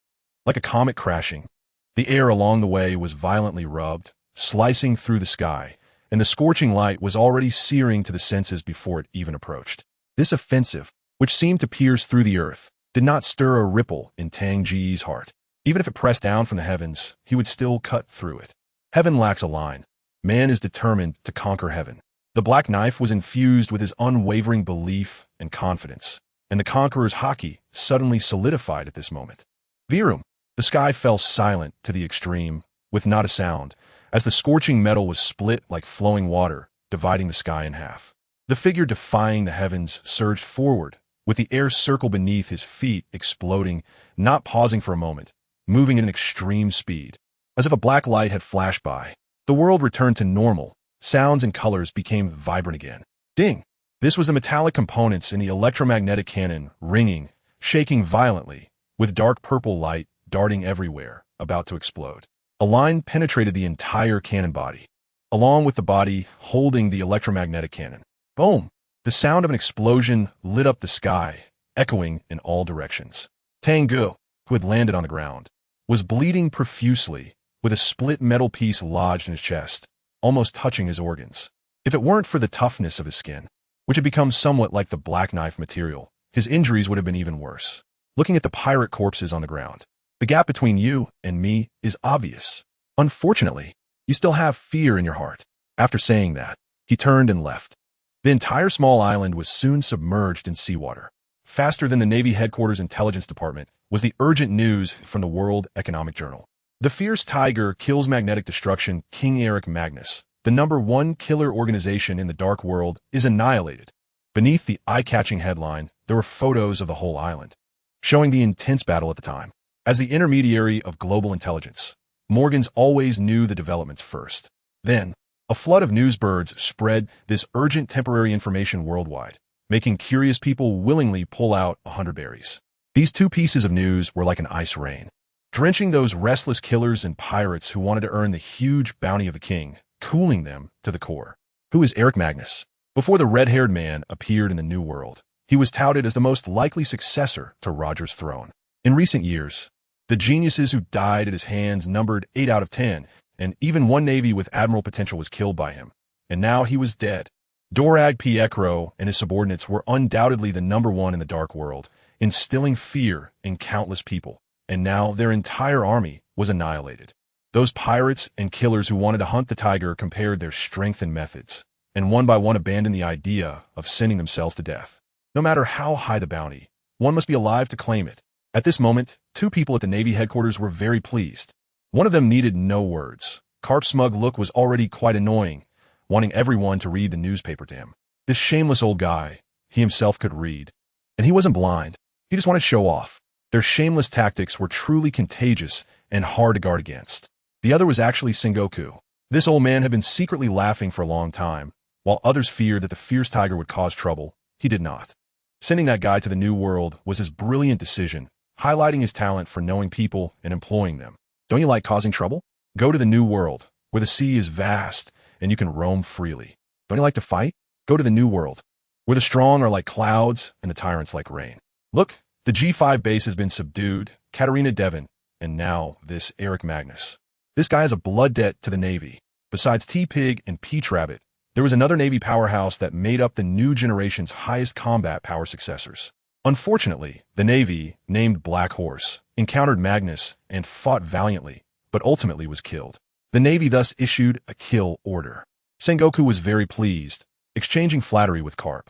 Like a comet crashing. The air along the way was violently rubbed, slicing through the sky, and the scorching light was already searing to the senses before it even approached. This offensive, which seemed to pierce through the earth, did not stir a ripple in Tang Ge's heart. Even if it pressed down from the heavens, he would still cut through it. Heaven lacks a line. Man is determined to conquer heaven. The black knife was infused with his unwavering belief and confidence, and the conqueror's haki suddenly solidified at this moment. Virum! The sky fell silent to the extreme, with not a sound, as the scorching metal was split like flowing water, dividing the sky in half. The figure defying the heavens surged forward, with the air circle beneath his feet exploding, not pausing for a moment, moving at an extreme speed. As if a black light had flashed by, the world returned to normal. Sounds and colors became vibrant again. Ding! This was the metallic components in the electromagnetic cannon ringing, shaking violently, with dark purple light darting everywhere, about to explode. A line penetrated the entire cannon body, along with the body holding the electromagnetic cannon. Boom! The sound of an explosion lit up the sky, echoing in all directions. Tang Ge, who had landed on the ground, was bleeding profusely, with a split metal piece lodged in his chest, almost touching his organs. If it weren't for the toughness of his skin, which had become somewhat like the black knife material, his injuries would have been even worse. Looking at the pirate corpses on the ground, the gap between you and me is obvious. Unfortunately, you still have fear in your heart. After saying that, he turned and left. The entire small island was soon submerged in seawater. Faster than the Navy Headquarters Intelligence Department was the urgent news from the World Economic Journal. The fierce tiger kills magnetic destruction. King Eric Magnus, the #1 killer organization in the dark world, is annihilated. Beneath the eye-catching headline, there were photos of the whole island, showing the intense battle at the time. As the intermediary of global intelligence, Morgans always knew the developments first. Then, a flood of newsbirds spread this urgent temporary information worldwide, making curious people willingly pull out 100 berries. These two pieces of news were like an ice rain, drenching those restless killers and pirates who wanted to earn the huge bounty of the king, cooling them to the core. Who is Eric Magnus? Before the red-haired man appeared in the New World, he was touted as the most likely successor to Roger's throne. In recent years, the geniuses who died at his hands numbered 8 out of 10, and even one navy with admiral potential was killed by him. And now he was dead. Dorag Pietro and his subordinates were undoubtedly the #1 in the dark world, instilling fear in countless people, and now their entire army was annihilated. Those pirates and killers who wanted to hunt the tiger compared their strength and methods, and one by one abandoned the idea of sending themselves to death. No matter how high the bounty, one must be alive to claim it. At this moment, two people at the Navy headquarters were very pleased. One of them needed no words. Carp's smug look was already quite annoying, wanting everyone to read the newspaper to him. This shameless old guy, he himself could read. And he wasn't blind. He just wanted to show off. Their shameless tactics were truly contagious and hard to guard against. The other was actually Sengoku. This old man had been secretly laughing for a long time. While others feared that the fierce tiger would cause trouble, he did not. Sending that guy to the New World was his brilliant decision, highlighting his talent for knowing people and employing them. Don't you like causing trouble? Go to the New World, where the sea is vast and you can roam freely. Don't you like to fight? Go to the New World, where the strong are like clouds and the tyrants like rain. Look, the G5 base has been subdued, Katarina Devon, and now this Eric Magnus. This guy has a blood debt to the Navy. Besides T-Pig and Peach Rabbit, there was another Navy powerhouse that made up the new generation's highest combat power successors. Unfortunately, the Navy, named Black Horse, encountered Magnus and fought valiantly, but ultimately was killed. The Navy thus issued a kill order. Sengoku was very pleased, exchanging flattery with Carp.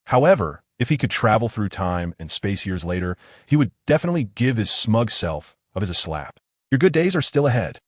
However, if he could travel through time and space years later, he would definitely give his smug self of his a slap. Your good days are still ahead.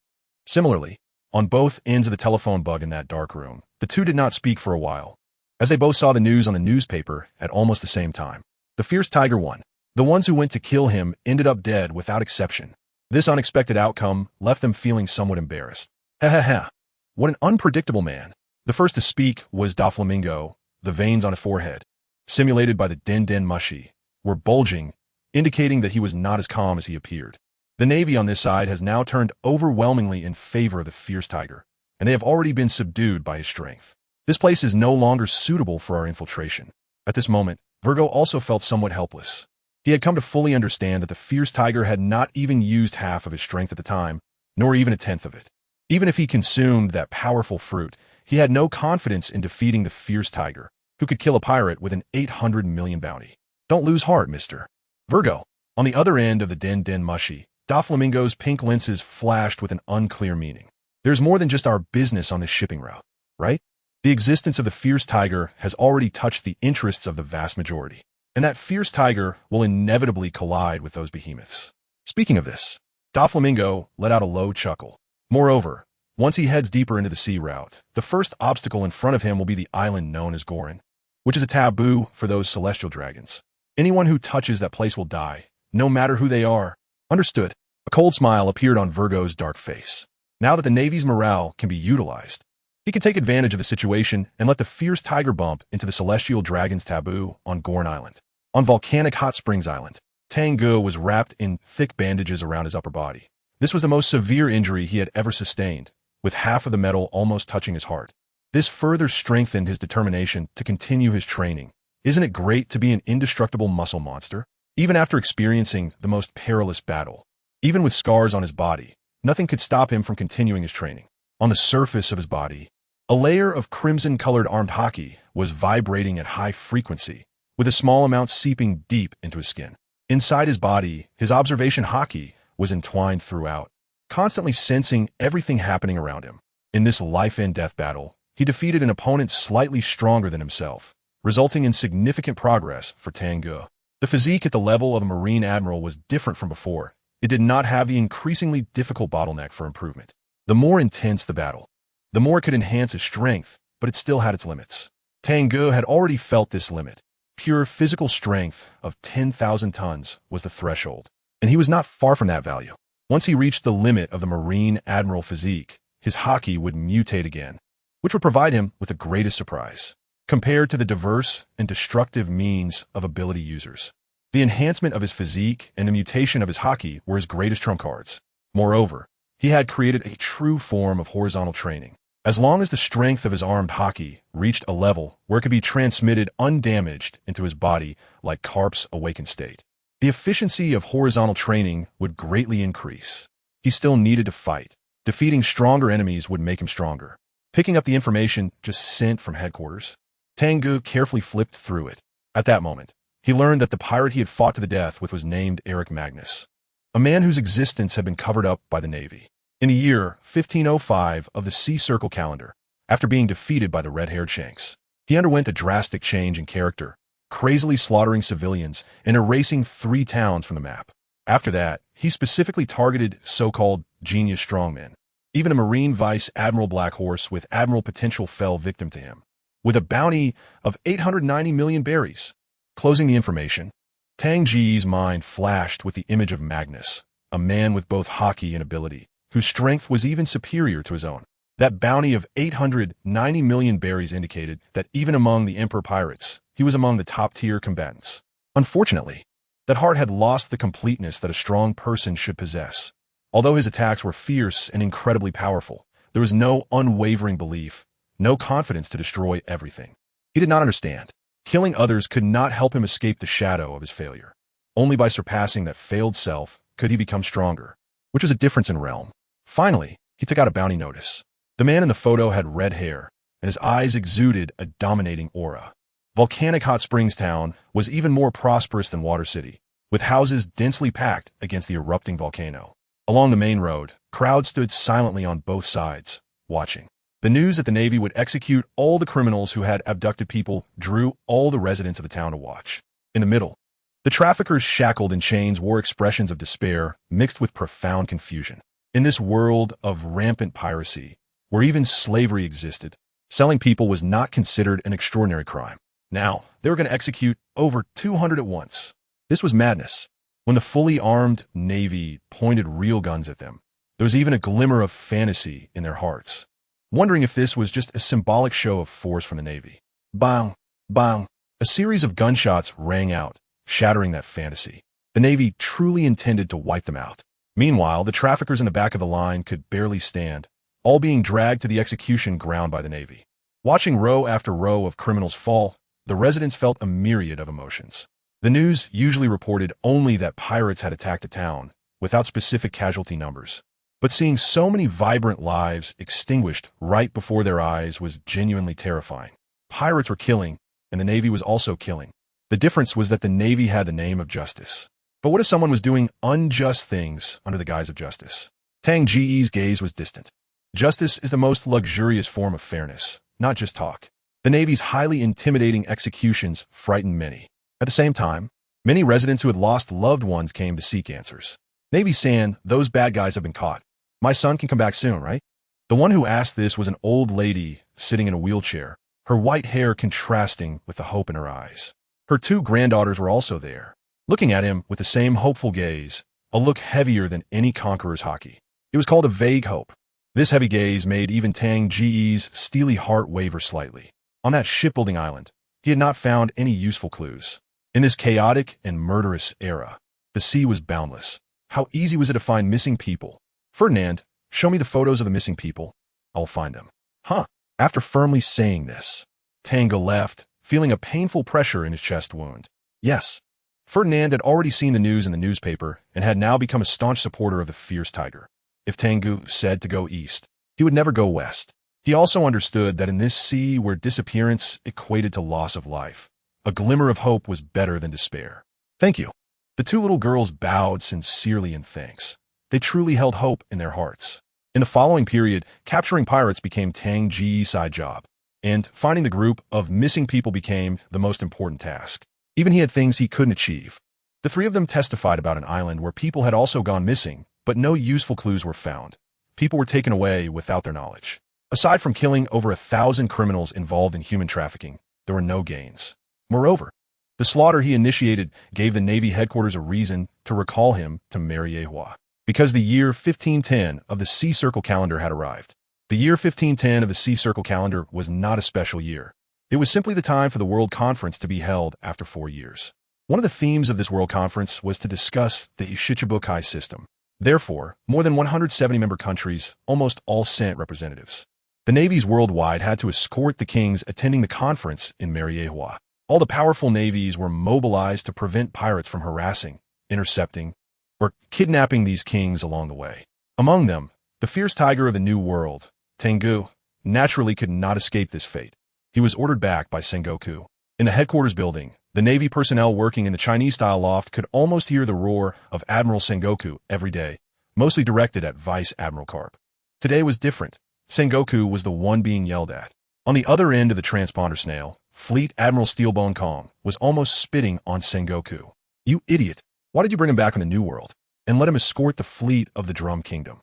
Similarly, on both ends of the telephone bug in that dark room, the two did not speak for a while, as they both saw the news on the newspaper at almost the same time. The fierce tiger won. The ones who went to kill him ended up dead without exception. This unexpected outcome left them feeling somewhat embarrassed. Ha ha ha. What an unpredictable man. The first to speak was Doflamingo. The veins on his forehead, simulated by the Den Mushi, were bulging, indicating that he was not as calm as he appeared. The Navy on this side has now turned overwhelmingly in favor of the fierce tiger, and they have already been subdued by his strength. This place is no longer suitable for our infiltration. At this moment, Virgo also felt somewhat helpless. He had come to fully understand that the fierce tiger had not even used half of his strength at the time, nor even a tenth of it. Even if he consumed that powerful fruit, he had no confidence in defeating the fierce tiger, who could kill a pirate with an 800 million bounty. Don't lose heart, Mr. Virgo. On the other end of the Den Mushi, Doflamingo's pink lenses flashed with an unclear meaning. There's more than just our business on this shipping route, right? The existence of the fierce tiger has already touched the interests of the vast majority, and that fierce tiger will inevitably collide with those behemoths. Speaking of this, Doflamingo let out a low chuckle. Moreover, once he heads deeper into the sea route, the first obstacle in front of him will be the island known as Gorin, which is a taboo for those celestial dragons. Anyone who touches that place will die, no matter who they are. Understood. A cold smile appeared on Virgo's dark face. Now that the Navy's morale can be utilized, he can take advantage of the situation and let the fierce tiger bump into the celestial dragon's taboo on Gorn Island. On volcanic Hot Springs Island, Tang Ge was wrapped in thick bandages around his upper body. This was the most severe injury he had ever sustained, with half of the metal almost touching his heart. This further strengthened his determination to continue his training. Isn't it great to be an indestructible muscle monster? Even after experiencing the most perilous battle, even with scars on his body, nothing could stop him from continuing his training. On the surface of his body, a layer of crimson-colored armed haki was vibrating at high frequency, with a small amount seeping deep into his skin. Inside his body, his observation haki was entwined throughout, constantly sensing everything happening around him. In this life-and-death battle, he defeated an opponent slightly stronger than himself, resulting in significant progress for Tang Ge. The physique at the level of a Marine Admiral was different from before. It did not have the increasingly difficult bottleneck for improvement. The more intense the battle, the more it could enhance his strength, but it still had its limits. Tang Ge had already felt this limit. Pure physical strength of 10,000 tons was the threshold, and he was not far from that value. Once he reached the limit of the Marine Admiral physique, his haki would mutate again, which would provide him with the greatest surprise. Compared to the diverse and destructive means of ability users, the enhancement of his physique and the mutation of his haki were his greatest trump cards. Moreover, he had created a true form of horizontal training. As long as the strength of his armed haki reached a level where it could be transmitted undamaged into his body like Carp's awakened state, the efficiency of horizontal training would greatly increase. He still needed to fight. Defeating stronger enemies would make him stronger. Picking up the information just sent from headquarters, Tang Ge carefully flipped through it. At that moment, he learned that the pirate he had fought to the death with was named Eric Magnus, a man whose existence had been covered up by the Navy. In the year 1505 of the Sea Circle calendar, after being defeated by the red-haired Shanks, he underwent a drastic change in character, crazily slaughtering civilians and erasing 3 towns from the map. After that, he specifically targeted so-called genius strongmen. Even a Marine Vice Admiral Black Horse with Admiral potential fell victim to him, with a bounty of 890 million berries. Closing the information, Tang Ge's mind flashed with the image of Magnus, a man with both hockey and ability, whose strength was even superior to his own. That bounty of 890 million berries indicated that even among the Emperor pirates, he was among the top-tier combatants. Unfortunately, that heart had lost the completeness that a strong person should possess. Although his attacks were fierce and incredibly powerful, there was no unwavering belief, no confidence to destroy everything. He did not understand. Killing others could not help him escape the shadow of his failure. Only by surpassing that failed self could he become stronger, which was a difference in realm. Finally, he took out a bounty notice. The man in the photo had red hair, and his eyes exuded a dominating aura. Volcanic Hot Springs Town was even more prosperous than Water City, with houses densely packed against the erupting volcano. Along the main road, crowds stood silently on both sides, watching. The news that the Navy would execute all the criminals who had abducted people drew all the residents of the town to watch. In the middle, the traffickers shackled in chains wore expressions of despair mixed with profound confusion. In this world of rampant piracy, where even slavery existed, selling people was not considered an extraordinary crime. Now, they were going to execute over 200 at once. This was madness. When the fully armed Navy pointed real guns at them, there was even a glimmer of fantasy in their hearts, wondering if this was just a symbolic show of force from the Navy. Bang! Bang! A series of gunshots rang out, shattering that fantasy. The Navy truly intended to wipe them out. Meanwhile, the traffickers in the back of the line could barely stand, all being dragged to the execution ground by the Navy. Watching row after row of criminals fall, the residents felt a myriad of emotions. The news usually reported only that pirates had attacked a town, without specific casualty numbers. But seeing so many vibrant lives extinguished right before their eyes was genuinely terrifying. Pirates were killing, and the Navy was also killing. The difference was that the Navy had the name of justice. But what if someone was doing unjust things under the guise of justice? Tang Ge's gaze was distant. Justice is the most luxurious form of fairness, not just talk. The Navy's highly intimidating executions frightened many. At the same time, many residents who had lost loved ones came to seek answers. Navy saying, "Those bad guys have been caught. My son can come back soon, right?" The one who asked this was an old lady sitting in a wheelchair, her white hair contrasting with the hope in her eyes. Her 2 granddaughters were also there, looking at him with the same hopeful gaze, a look heavier than any conqueror's hockey. It was called a vague hope. This heavy gaze made even Tang Ge's steely heart waver slightly. On that shipbuilding island, he had not found any useful clues. In this chaotic and murderous era, the sea was boundless. How easy was it to find missing people? "Ferdinand, show me the photos of the missing people. I'll find them." Huh. After firmly saying this, Tang Ge left, feeling a painful pressure in his chest wound. Yes, Ferdinand had already seen the news in the newspaper and had now become a staunch supporter of the fierce tiger. If Tang Ge said to go east, he would never go west. He also understood that in this sea where disappearance equated to loss of life, a glimmer of hope was better than despair. "Thank you." The 2 little girls bowed sincerely in thanks. They truly held hope in their hearts. In the following period, capturing pirates became Tang Ge's side job, and finding the group of missing people became the most important task. Even he had things he couldn't achieve. The 3 of them testified about an island where people had also gone missing, but no useful clues were found. People were taken away without their knowledge. Aside from killing over 1,000 criminals involved in human trafficking, there were no gains. Moreover, the slaughter he initiated gave the Navy headquarters a reason to recall him to Mariewa, because the year 1510 of the Sea Circle calendar had arrived. The year 1510 of the Sea Circle calendar was not a special year. It was simply the time for the World Conference to be held after 4 years. One of the themes of this World Conference was to discuss the Ishichibukai system. Therefore, more than 170 member countries almost all sent representatives. The navies worldwide had to escort the kings attending the conference in Mariewa. All the powerful navies were mobilized to prevent pirates from harassing, intercepting, or kidnapping these kings along the way. Among them, the fierce tiger of the New World, Tang Ge, naturally could not escape this fate. He was ordered back by Sengoku. In the headquarters building, The Navy personnel working in the Chinese-style loft could almost hear the roar of Admiral Sengoku every day, mostly directed at Vice Admiral Karp. Today was different. Sengoku was the one being yelled at. On the other end of the transponder snail, Fleet Admiral Steelbone Kong was almost spitting on Sengoku. "You idiot! Why did you bring him back on the New World and let him escort the fleet of the Drum Kingdom?"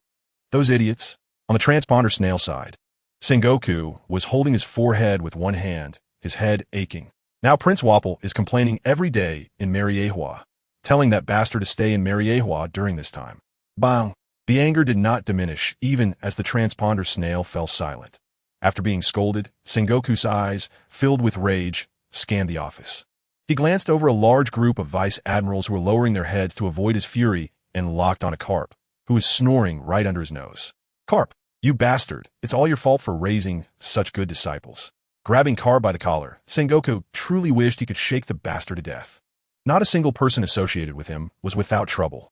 Those idiots. On the transponder snail side, Sengoku was holding his forehead with one hand, his head aching. Now Prince Wapple is complaining every day in Mariehua, telling that bastard to stay in Mariehua during this time. Bang! The anger did not diminish even as the transponder snail fell silent. After being scolded, Sengoku's eyes, filled with rage, scanned the office. He glanced over a large group of vice admirals who were lowering their heads to avoid his fury and locked on a Karp, who was snoring right under his nose. "Karp, you bastard, it's all your fault for raising such good disciples." Grabbing Karp by the collar, Sengoku truly wished he could shake the bastard to death. Not a single person associated with him was without trouble.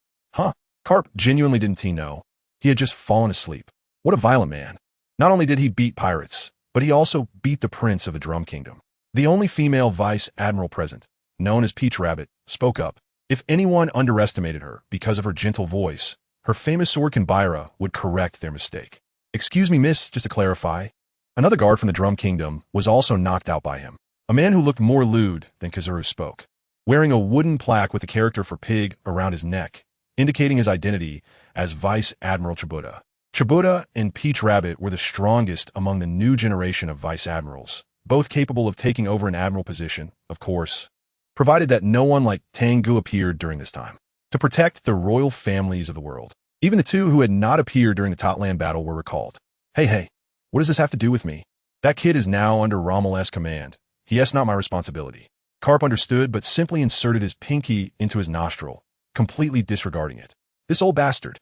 Karp genuinely didn't he know? He had just fallen asleep. What a violent man. Not only did he beat pirates, but he also beat the prince of the Drum Kingdom. The only female vice admiral present, known as Peach Rabbit, spoke up. If anyone underestimated her because of her gentle voice, her famous sword Kanbaira would correct their mistake. "Excuse me, miss, just to clarify." Another guard from the Drum Kingdom was also knocked out by him. A man who looked more lewd than Kazuru spoke, wearing a wooden plaque with the character for pig around his neck, indicating his identity as Vice Admiral Chibuta. Chibuta and Peach Rabbit were the strongest among the new generation of vice admirals, both capable of taking over an admiral position, of course, provided that no one like Tang Ge appeared during this time, to protect the royal families of the world. Even the two who had not appeared during the Totland battle were recalled. Hey, what does this have to do with me? That kid is now under Rommel's command. Yes, not my responsibility. Karp understood, but simply inserted his pinky into his nostril, completely disregarding it. This old bastard.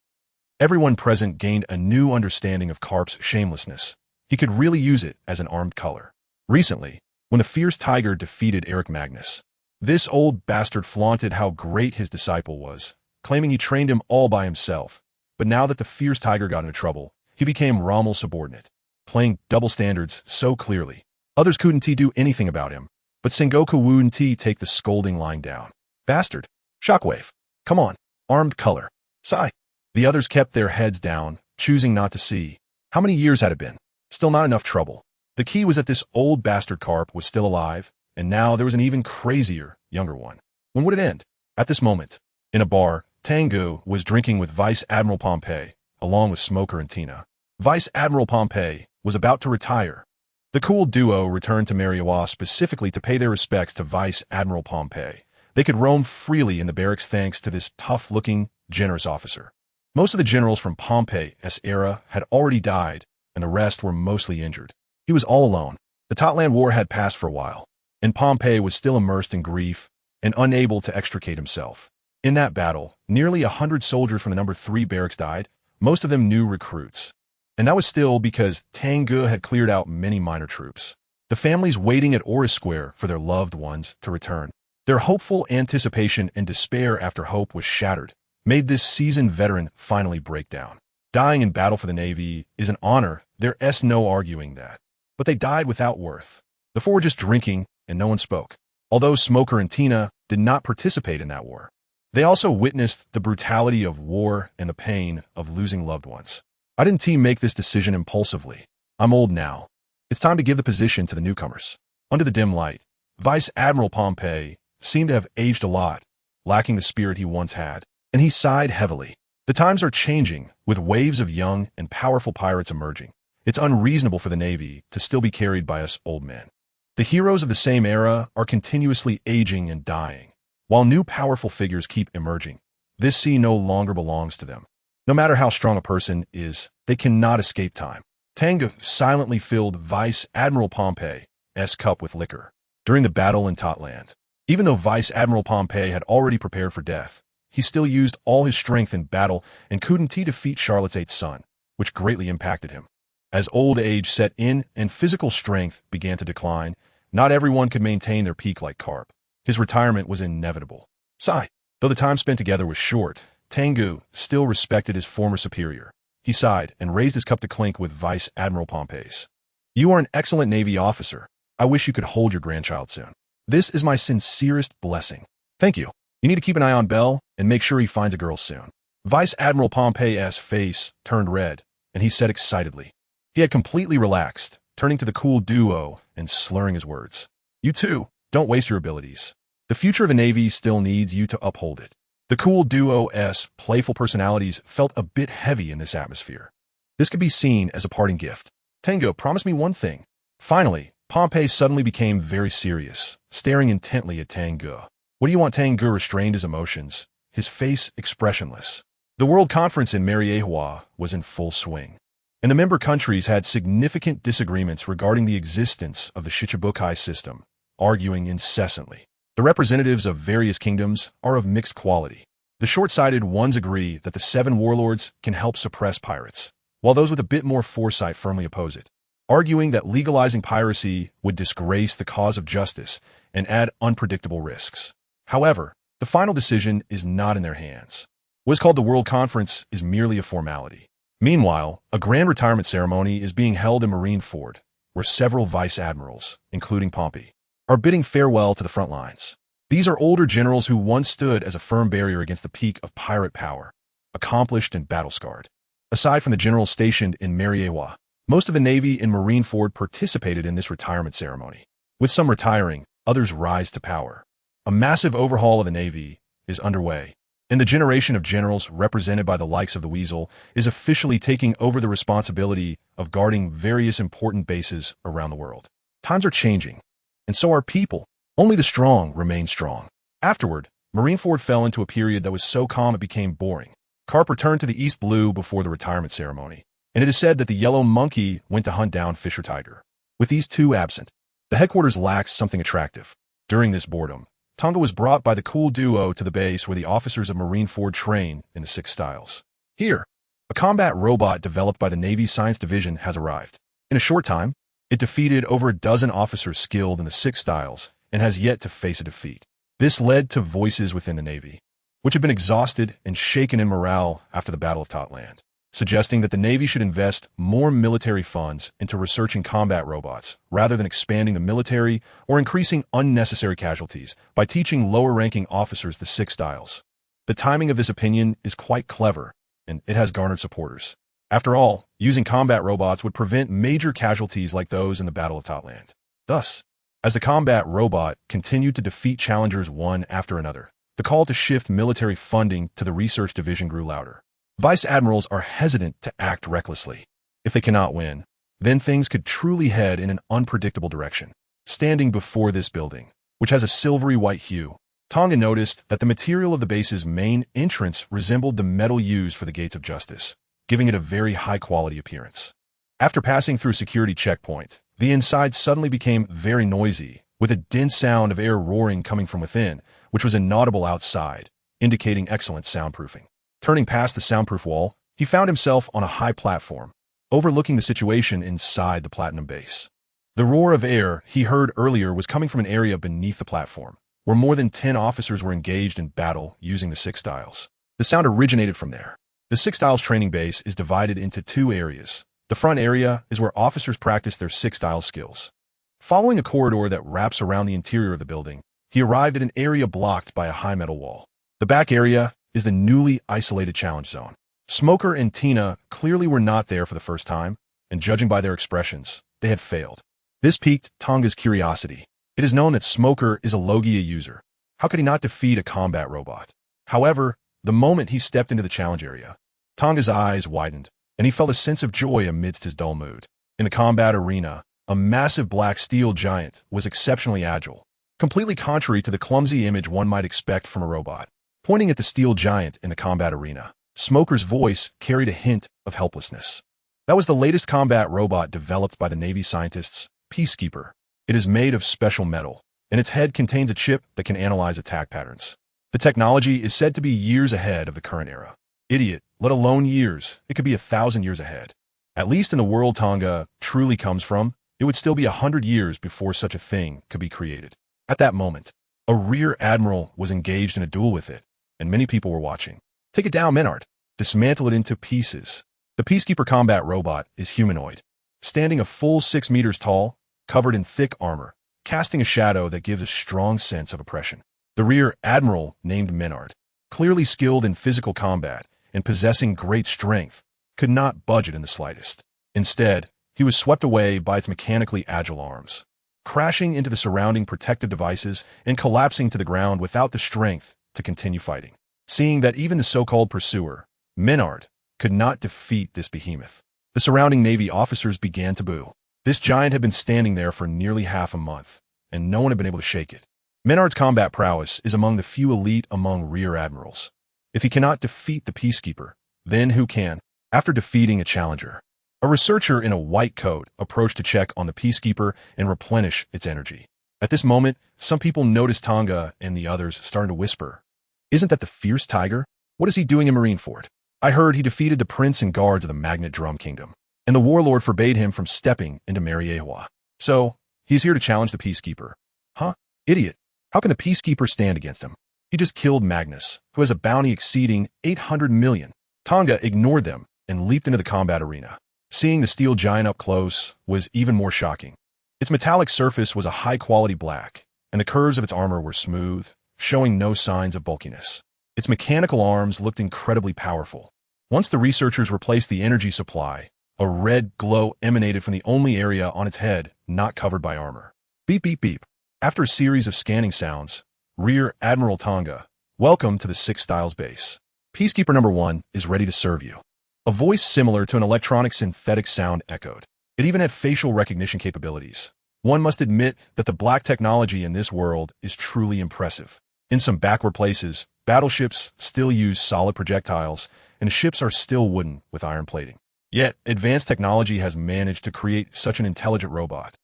Everyone present gained a new understanding of Karp's shamelessness. He could really use it as an armed color. Recently, when the fierce tiger defeated Eric Magnus, this old bastard flaunted how great his disciple was, claiming he trained him all by himself. But now that the fierce tiger got into trouble, he became Rommel's subordinate, playing double standards so clearly. Others couldn't do anything about him, but Sengoku wouldn't take the scolding lying down. "Bastard. Shockwave. Come on. Armed color. Sigh." The others kept their heads down, choosing not to see. How many years had it been? Still not enough trouble. The key was that this old bastard Karp was still alive, and now there was an even crazier, younger one. When would it end? At this moment, in a bar, Tang Ge was drinking with Vice Admiral Pompey, along with Smoker and Tina. Vice Admiral Pompey was about to retire. The cool duo returned to Mariehua specifically to pay their respects to Vice Admiral Pompey. They could roam freely in the barracks thanks to this tough-looking, generous officer. Most of the generals from Pompey's era had already died, and the rest were mostly injured. He was all alone. The Totland War had passed for a while, and Pompey was still immersed in grief and unable to extricate himself. In that battle, nearly 100 soldiers from the number 3 barracks died, most of them new recruits. And that was still because Tang Ge had cleared out many minor troops. The families waiting at Oris Square for their loved ones to return. Their hopeful anticipation and despair after hope was shattered, made this seasoned veteran finally break down. Dying in battle for the Navy is an honor, there's no arguing that. But they died without worth. The 4 were just drinking, and no one spoke. Although Smoker and Tina did not participate in that war, they also witnessed the brutality of war and the pain of losing loved ones. I didn't make this decision impulsively. I'm old now. It's time to give the position to the newcomers. Under the dim light, Vice Admiral Pompey seemed to have aged a lot, lacking the spirit he once had. And he sighed heavily. The times are changing, with waves of young and powerful pirates emerging. It's unreasonable for the Navy to still be carried by us old men. The heroes of the same era are continuously aging and dying, while new powerful figures keep emerging. This sea no longer belongs to them. No matter how strong a person is, they cannot escape time. Tang Ge silently filled Vice Admiral Pompey's cup with liquor during the battle in Totland. Even though Vice Admiral Pompey had already prepared for death, he still used all his strength in battle and couldn't defeat Charlotte's 8th son, which greatly impacted him. As old age set in and physical strength began to decline, not everyone could maintain their peak like Karp. His retirement was inevitable. Sigh. Though the time spent together was short, Tang Ge still respected his former superior. He sighed and raised his cup to clink with Vice Admiral Pompey's. "You are an excellent Navy officer. I wish you could hold your grandchild soon." This is my sincerest blessing. Thank you. You need to keep an eye on Bell and make sure he finds a girl soon. Vice Admiral Pompey's face turned red, and he said excitedly. He had completely relaxed, turning to the cool duo and slurring his words. You too, don't waste your abilities. The future of a navy still needs you to uphold it. The cool duo's playful personalities felt a bit heavy in this atmosphere. This could be seen as a parting gift. Tango, promise me one thing. Finally, Pompey suddenly became very serious, staring intently at Tang Ge. What do you want? Tang Ge restrained his emotions, his face expressionless. The World Conference in Mariewa was in full swing, and the member countries had significant disagreements regarding the existence of the Shichibukai system, arguing incessantly. The representatives of various kingdoms are of mixed quality. The short-sighted ones agree that the 7 warlords can help suppress pirates, while those with a bit more foresight firmly oppose it, arguing that legalizing piracy would disgrace the cause of justice and add unpredictable risks. However, the final decision is not in their hands. What is called the World Conference is merely a formality. Meanwhile, a grand retirement ceremony is being held in Marineford, where several vice admirals, including Pompey, are bidding farewell to the front lines. These are older generals who once stood as a firm barrier against the peak of pirate power, accomplished and battle-scarred. Aside from the generals stationed in Mariewa, most of the Navy in Marineford participated in this retirement ceremony. With some retiring, others rise to power. A massive overhaul of the Navy is underway, and the generation of generals represented by the likes of the Weasel is officially taking over the responsibility of guarding various important bases around the world. Times are changing, and so are people. Only the strong remain strong. Afterward, Marineford fell into a period that was so calm it became boring. Carp returned to the East Blue before the retirement ceremony, and it is said that the Yellow Monkey went to hunt down Fisher Tiger. With these two absent, the headquarters lacks something attractive. During this boredom, Tang Ge was brought by the cool duo to the base where the officers of Marineford train in the 6 styles. Here, a combat robot developed by the Navy Science Division has arrived. In a short time, it defeated over a dozen officers skilled in the 6 styles and has yet to face a defeat. This led to voices within the Navy, which had been exhausted and shaken in morale after the Battle of Totland, suggesting that the Navy should invest more military funds into researching combat robots rather than expanding the military or increasing unnecessary casualties by teaching lower-ranking officers the 6 styles. The timing of this opinion is quite clever, and it has garnered supporters. After all, using combat robots would prevent major casualties like those in the Battle of Totland. Thus, as the combat robot continued to defeat challengers one after another, the call to shift military funding to the research division grew louder. Vice admirals are hesitant to act recklessly. If they cannot win, then things could truly head in an unpredictable direction. Standing before this building, which has a silvery white hue, Tang Ge noticed that the material of the base's main entrance resembled the metal used for the Gates of Justice, giving it a very high-quality appearance. After passing through a security checkpoint, the inside suddenly became very noisy, with a dense sound of air roaring coming from within, which was inaudible outside, indicating excellent soundproofing. Turning past the soundproof wall, he found himself on a high platform, overlooking the situation inside the Platinum base. The roar of air he heard earlier was coming from an area beneath the platform, where more than 10 officers were engaged in battle using the 6 styles. The sound originated from there. The 6 styles training base is divided into 2 areas. The front area is where officers practice their 6 style skills. Following a corridor that wraps around the interior of the building, he arrived at an area blocked by a high metal wall. The back area is the newly isolated challenge zone. Smoker and Tina clearly were not there for the first time, and judging by their expressions, they had failed. This piqued Tang Ge's curiosity. It is known that Smoker is a Logia user. How could he not defeat a combat robot? However, the moment he stepped into the challenge area, Tang Ge's eyes widened, and he felt a sense of joy amidst his dull mood. In the combat arena, a massive black steel giant was exceptionally agile, completely contrary to the clumsy image one might expect from a robot. Pointing at the steel giant in the combat arena, Smoker's voice carried a hint of helplessness. That was the latest combat robot developed by the Navy scientists, Peacekeeper. It is made of special metal, and its head contains a chip that can analyze attack patterns. The technology is said to be years ahead of the current era. Idiot, let alone years, it could be 1,000 years ahead. At least in the world Tang Ge truly comes from, it would still be 100 years before such a thing could be created. At that moment, a rear admiral was engaged in a duel with it, and many people were watching. Take it down, Menard. Dismantle it into pieces. The Peacekeeper combat robot is humanoid, standing a full 6 meters tall, covered in thick armor, casting a shadow that gives a strong sense of oppression. The rear admiral, named Menard, clearly skilled in physical combat and possessing great strength, could not budge it in the slightest. Instead, he was swept away by its mechanically agile arms, crashing into the surrounding protective devices and collapsing to the ground without the strength to continue fighting. Seeing that even the so-called pursuer, Menard, could not defeat this behemoth, the surrounding Navy officers began to boo. This giant had been standing there for nearly half a month, and no one had been able to shake it. Menard's combat prowess is among the few elite among rear admirals. If he cannot defeat the Peacekeeper, then who can? After defeating a challenger, a researcher in a white coat approached to check on the Peacekeeper and replenish its energy. At this moment, some people noticed Tang Ge and the others starting to whisper, "Isn't that the fierce tiger? What is he doing in Marineford? I heard he defeated the prince and guards of the Magnet Drum Kingdom, and the warlord forbade him from stepping into Mariewa. So, he's here to challenge the Peacekeeper. Huh? Idiot. How can the Peacekeeper stand against him? He just killed Magnus, who has a bounty exceeding 800 million. Tang Ge ignored them and leaped into the combat arena. Seeing the steel giant up close was even more shocking. Its metallic surface was a high-quality black, and the curves of its armor were smooth, showing no signs of bulkiness. Its mechanical arms looked incredibly powerful. Once the researchers replaced the energy supply, a red glow emanated from the only area on its head not covered by armor. Beep, beep, beep. After a series of scanning sounds, Rear Admiral Tang Ge, welcome to the 6 Styles base. Peacekeeper number 1 is ready to serve you. A voice similar to an electronic synthetic sound echoed. It even had facial recognition capabilities. One must admit that the black technology in this world is truly impressive. In some backward places, battleships still use solid projectiles, and ships are still wooden with iron plating. Yet, advanced technology has managed to create such an intelligent robot.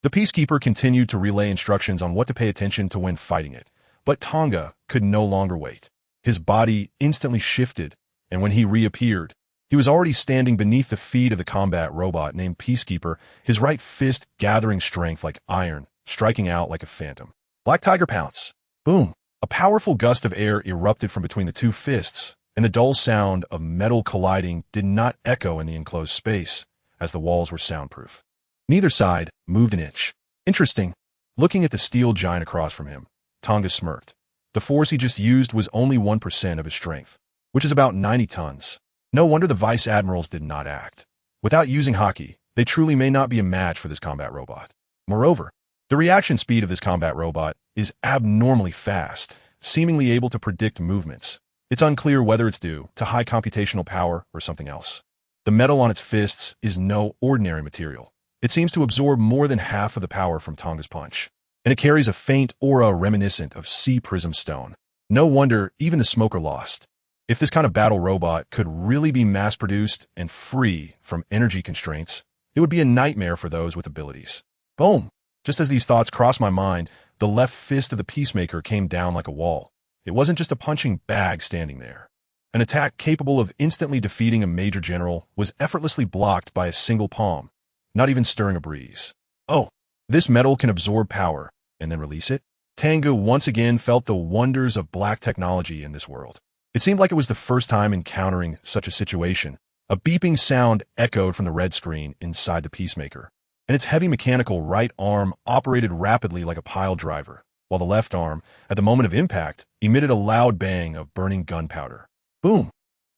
The Peacekeeper continued to relay instructions on what to pay attention to when fighting it, but Tang Ge could no longer wait. His body instantly shifted, and when he reappeared, he was already standing beneath the feet of the combat robot named Peacekeeper, his right fist gathering strength like iron, striking out like a phantom. Black Tiger pounce. Boom. A powerful gust of air erupted from between the two fists, and the dull sound of metal colliding did not echo in the enclosed space, as the walls were soundproof. Neither side moved an inch. Interesting. Looking at the steel giant across from him, Tang Ge smirked. The force he just used was only 1% of his strength, which is about 90 tons. No wonder the vice admirals did not act. Without using hockey, they truly may not be a match for this combat robot. Moreover, the reaction speed of this combat robot is abnormally fast, seemingly able to predict movements. It's unclear whether it's due to high computational power or something else. The metal on its fists is no ordinary material. It seems to absorb more than half of the power from Tang Ge's punch, and it carries a faint aura reminiscent of sea prism stone. No wonder even the smoker lost. If this kind of battle robot could really be mass-produced and free from energy constraints, it would be a nightmare for those with abilities. Boom! Just as these thoughts crossed my mind, the left fist of the Peacemaker came down like a wall. It wasn't just a punching bag standing there. An attack capable of instantly defeating a major general was effortlessly blocked by a single palm, not even stirring a breeze. Oh, this metal can absorb power and then release it? Tang Ge once again felt the wonders of black technology in this world. It seemed like it was the first time encountering such a situation. A beeping sound echoed from the red screen inside the Peacemaker, and its heavy mechanical right arm operated rapidly like a pile driver, while the left arm, at the moment of impact, emitted a loud bang of burning gunpowder. Boom!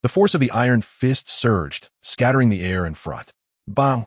The force of the iron fist surged, scattering the air in front. Bang!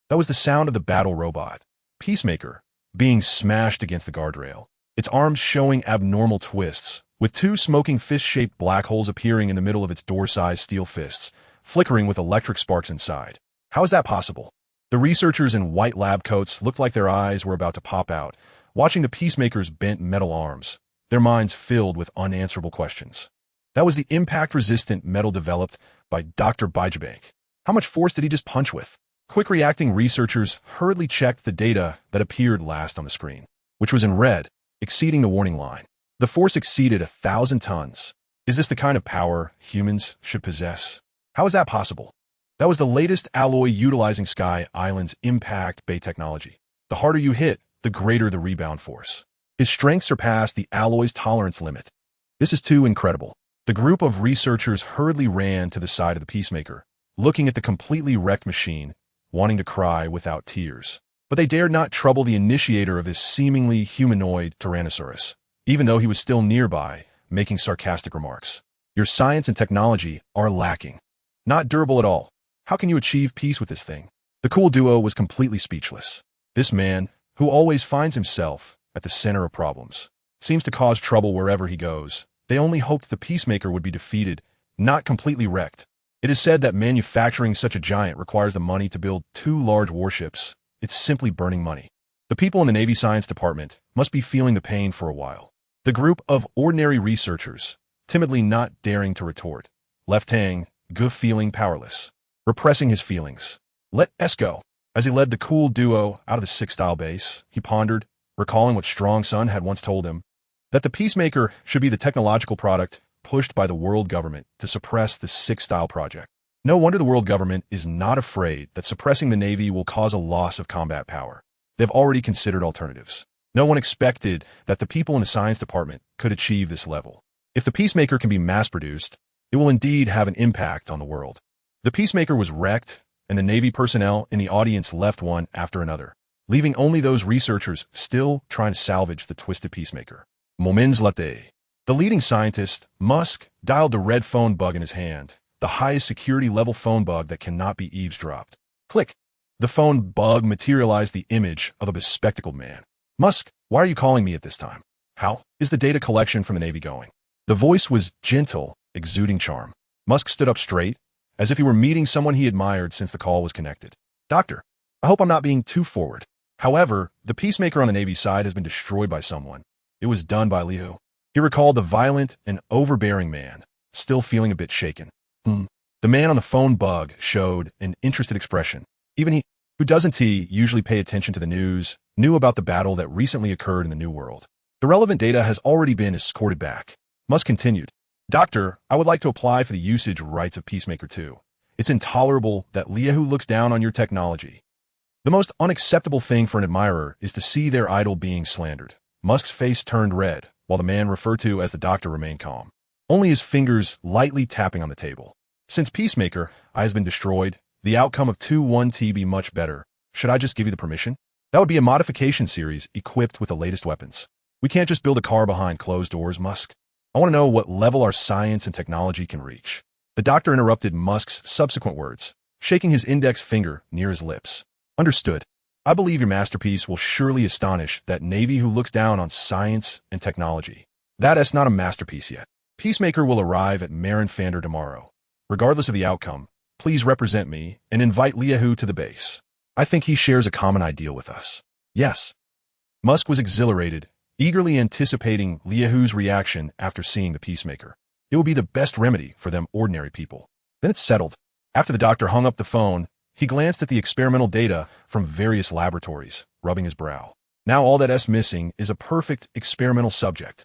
That was the sound of the battle robot, Peacemaker, being smashed against the guardrail, its arms showing abnormal twists, with 2 smoking fist-shaped black holes appearing in the middle of its door-sized steel fists, flickering with electric sparks inside. How is that possible? The researchers in white lab coats looked like their eyes were about to pop out, watching the Peacemaker's bent metal arms, their minds filled with unanswerable questions. That was the impact-resistant metal developed by Dr. Bijbank. How much force did he just punch with? Quick-reacting researchers hurriedly checked the data that appeared last on the screen, which was in red, exceeding the warning line. The force exceeded 1,000 tons. Is this the kind of power humans should possess? How is that possible? That was the latest alloy utilizing Sky Island's impact bay technology. The harder you hit, the greater the rebound force. His strength surpassed the alloy's tolerance limit. This is too incredible. The group of researchers hurriedly ran to the side of the Peacemaker, looking at the completely wrecked machine, wanting to cry without tears. But they dared not trouble the initiator of this seemingly humanoid Tyrannosaurus, even though he was still nearby, making sarcastic remarks. Your science and technology are lacking. Not durable at all. How can you achieve peace with this thing? The cool duo was completely speechless. This man, who always finds himself at the center of problems, seems to cause trouble wherever he goes. They only hoped the peacemaker would be defeated, not completely wrecked. It is said that manufacturing such a giant requires the money to build 2 large warships. It's simply burning money. The people in the Navy Science Department must be feeling the pain for a while. The group of ordinary researchers, timidly not daring to retort, left Tang Ge feeling powerless, repressing his feelings. Let us go. As he led the cool duo out of the 6-style base, he pondered, recalling what Strong Sun had once told him, that the peacemaker should be the technological product pushed by the world government to suppress the 6-style project. No wonder the world government is not afraid that suppressing the Navy will cause a loss of combat power. They've already considered alternatives. No one expected that the people in the science department could achieve this level. If the peacemaker can be mass-produced, it will indeed have an impact on the world. The peacemaker was wrecked, and the Navy personnel in the audience left one after another, leaving only those researchers still trying to salvage the twisted peacemaker. Moments later, the leading scientist, Musk, dialed the red phone bug in his hand, the highest security level phone bug that cannot be eavesdropped. Click. The phone bug materialized the image of a bespectacled man. Musk, why are you calling me at this time? How is the data collection from the Navy going? The voice was gentle, exuding charm. Musk stood up straight, as if he were meeting someone he admired since the call was connected. Doctor, I hope I'm not being too forward. However, the peacemaker on the Navy side has been destroyed by someone. It was done by Liu. He recalled the violent and overbearing man, still feeling a bit shaken. The man on the phone bug showed an interested expression. Even he, who doesn't he usually pay attention to the news, knew about the battle that recently occurred in the New World. The relevant data has already been escorted back. Musk continued. Doctor, I would like to apply for the usage rights of Peacemaker 2. It's intolerable that Liu looks down on your technology. The most unacceptable thing for an admirer is to see their idol being slandered. Musk's face turned red, while the man referred to as the doctor remained calm, only his fingers lightly tapping on the table. Since Peacemaker has been destroyed, the outcome of 2-1T be much better. Should I just give you the permission? That would be a modification series equipped with the latest weapons. We can't just build a car behind closed doors, Musk. I want to know what level our science and technology can reach. The doctor interrupted Musk's subsequent words, shaking his index finger near his lips. Understood. I believe your masterpiece will surely astonish that Navy who looks down on science and technology. That is not a masterpiece yet. Peacemaker will arrive at Marin Fander tomorrow. Regardless of the outcome, please represent me and invite Liu to the base. I think he shares a common ideal with us. Yes. Musk was exhilarated, eagerly anticipating Liu's reaction after seeing the Peacemaker. It would be the best remedy for them ordinary people. Then it's settled. After the doctor hung up the phone, he glanced at the experimental data from various laboratories, rubbing his brow. Now all that's missing is a perfect experimental subject.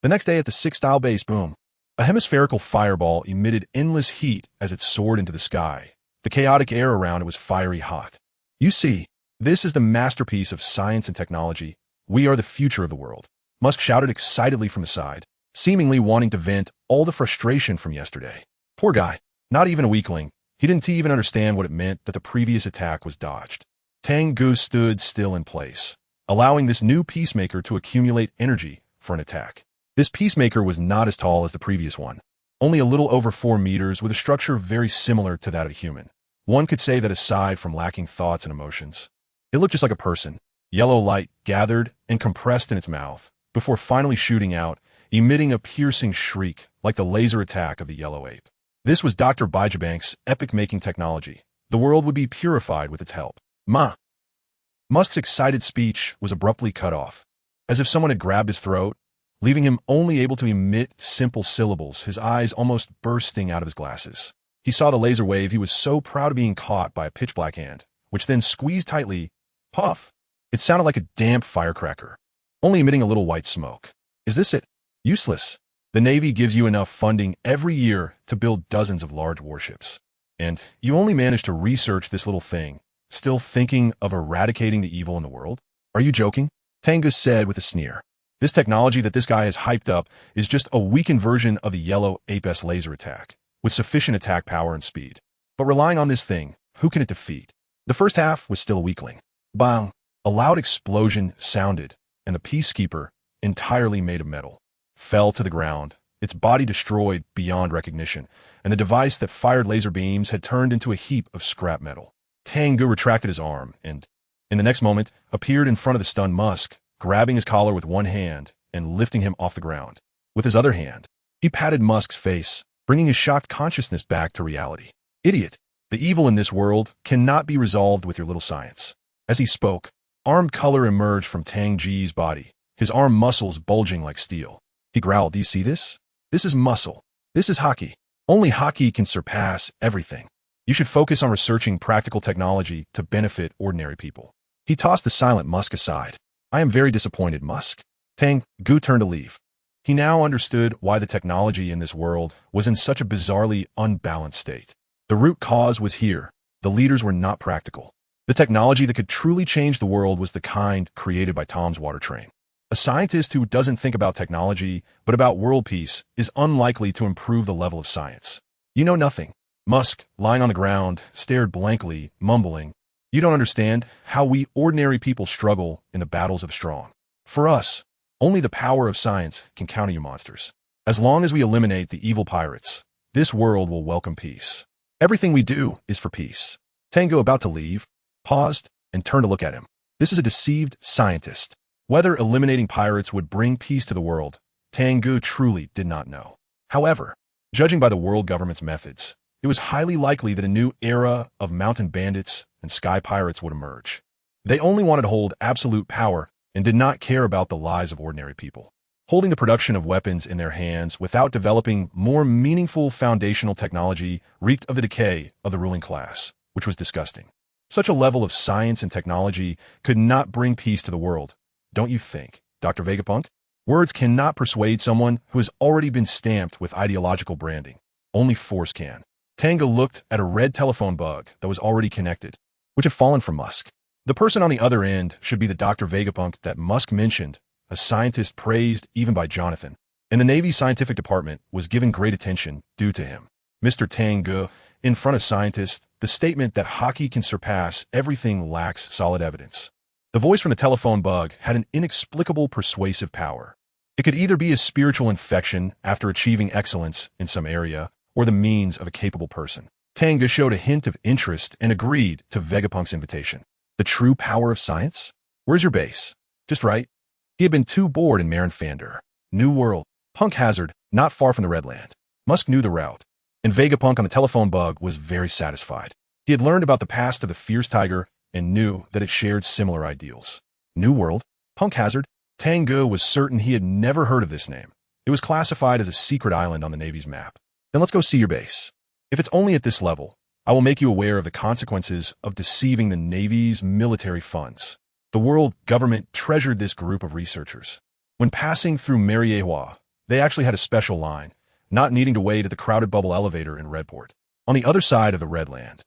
The next day at the 6-style base, boom. A hemispherical fireball emitted endless heat as it soared into the sky. The chaotic air around it was fiery hot. You see, this is the masterpiece of science and technology. We are the future of the world. Musk shouted excitedly from the side, seemingly wanting to vent all the frustration from yesterday. Poor guy. Not even a weakling. He didn't even understand what it meant that the previous attack was dodged. Tang Ge stood still in place, allowing this new peacemaker to accumulate energy for an attack. This peacemaker was not as tall as the previous one, only a little over 4 meters with a structure very similar to that of a human. One could say that aside from lacking thoughts and emotions, it looked just like a person. Yellow light gathered and compressed in its mouth, before finally shooting out, emitting a piercing shriek like the laser attack of the yellow ape. This was Dr. Byjabank's epic-making technology. The world would be purified with its help. Musk's excited speech was abruptly cut off, as if someone had grabbed his throat, leaving him only able to emit simple syllables, his eyes almost bursting out of his glasses. He saw the laser wave he was so proud of being caught by a pitch-black hand, which then squeezed tightly. Puff! It sounded like a damp firecracker, only emitting a little white smoke. Is this it? Useless. The Navy gives you enough funding every year to build dozens of large warships. And you only manage to research this little thing, still thinking of eradicating the evil in the world? Are you joking? Tang Ge said with a sneer. This technology that this guy has hyped up is just a weakened version of the yellow ape's laser attack, with sufficient attack power and speed. But relying on this thing, who can it defeat? The first half was still a weakling. Bang! A loud explosion sounded, and the peacekeeper, entirely made of metal, fell to the ground, its body destroyed beyond recognition, and the device that fired laser beams had turned into a heap of scrap metal. Tang Ge retracted his arm and, in the next moment, appeared in front of the stunned Musk, grabbing his collar with one hand and lifting him off the ground. With his other hand, he patted Musk's face, bringing his shocked consciousness back to reality. Idiot! The evil in this world cannot be resolved with your little science. As he spoke, armed color emerged from Tang Ge's body, his arm muscles bulging like steel. He growled, "Do you see this? This is muscle. This is hockey. Only hockey can surpass everything. You should focus on researching practical technology to benefit ordinary people." He tossed the silent Musk aside. "I am very disappointed, Musk." Tang Ge turned to leave. He now understood why the technology in this world was in such a bizarrely unbalanced state. The root cause was here. The leaders were not practical. The technology that could truly change the world was the kind created by Tom's water train. A scientist who doesn't think about technology, but about world peace, is unlikely to improve the level of science. "You know nothing." Musk, lying on the ground, stared blankly, mumbling, "You don't understand how we ordinary people struggle in the battles of strong. For us, only the power of science can counter you monsters. As long as we eliminate the evil pirates, this world will welcome peace. Everything we do is for peace." Tang Ge, about to leave, paused and turned to look at him. This is a deceived scientist. Whether eliminating pirates would bring peace to the world, Tang Ge truly did not know. However, judging by the world government's methods, it was highly likely that a new era of mountain bandits and sky pirates would emerge. They only wanted to hold absolute power and did not care about the lives of ordinary people. Holding the production of weapons in their hands without developing more meaningful foundational technology reeked of the decay of the ruling class, which was disgusting. Such a level of science and technology could not bring peace to the world, don't you think, Dr. Vegapunk? Words cannot persuade someone who has already been stamped with ideological branding. Only force can. Tang Ge looked at a red telephone bug that was already connected, which had fallen from Musk. The person on the other end should be the Dr. Vegapunk that Musk mentioned, a scientist praised even by Jonathan, and the Navy scientific department was given great attention due to him. Mr. Tang Ge, in front of scientists, the statement that hockey can surpass everything lacks solid evidence. The voice from the telephone bug had an inexplicable persuasive power. It could either be a spiritual infection after achieving excellence in some area, or the means of a capable person. Tang Ge showed a hint of interest and agreed to Vegapunk's invitation. The true power of science? Where's your base? Just right. He had been too bored in Marin Fander. New World. Punk Hazard, not far from the Redland. Musk knew the route, and Vegapunk on the telephone bug was very satisfied. He had learned about the past of the Fierce Tiger and knew that it shared similar ideals. New World. Punk Hazard. Tang Ge was certain he had never heard of this name. It was classified as a secret island on the Navy's map. Then let's go see your base. If it's only at this level, I will make you aware of the consequences of deceiving the Navy's military funds. The world government treasured this group of researchers. When passing through Mariehua, they actually had a special line, not needing to wait at the crowded bubble elevator in Redport. On the other side of the Redland,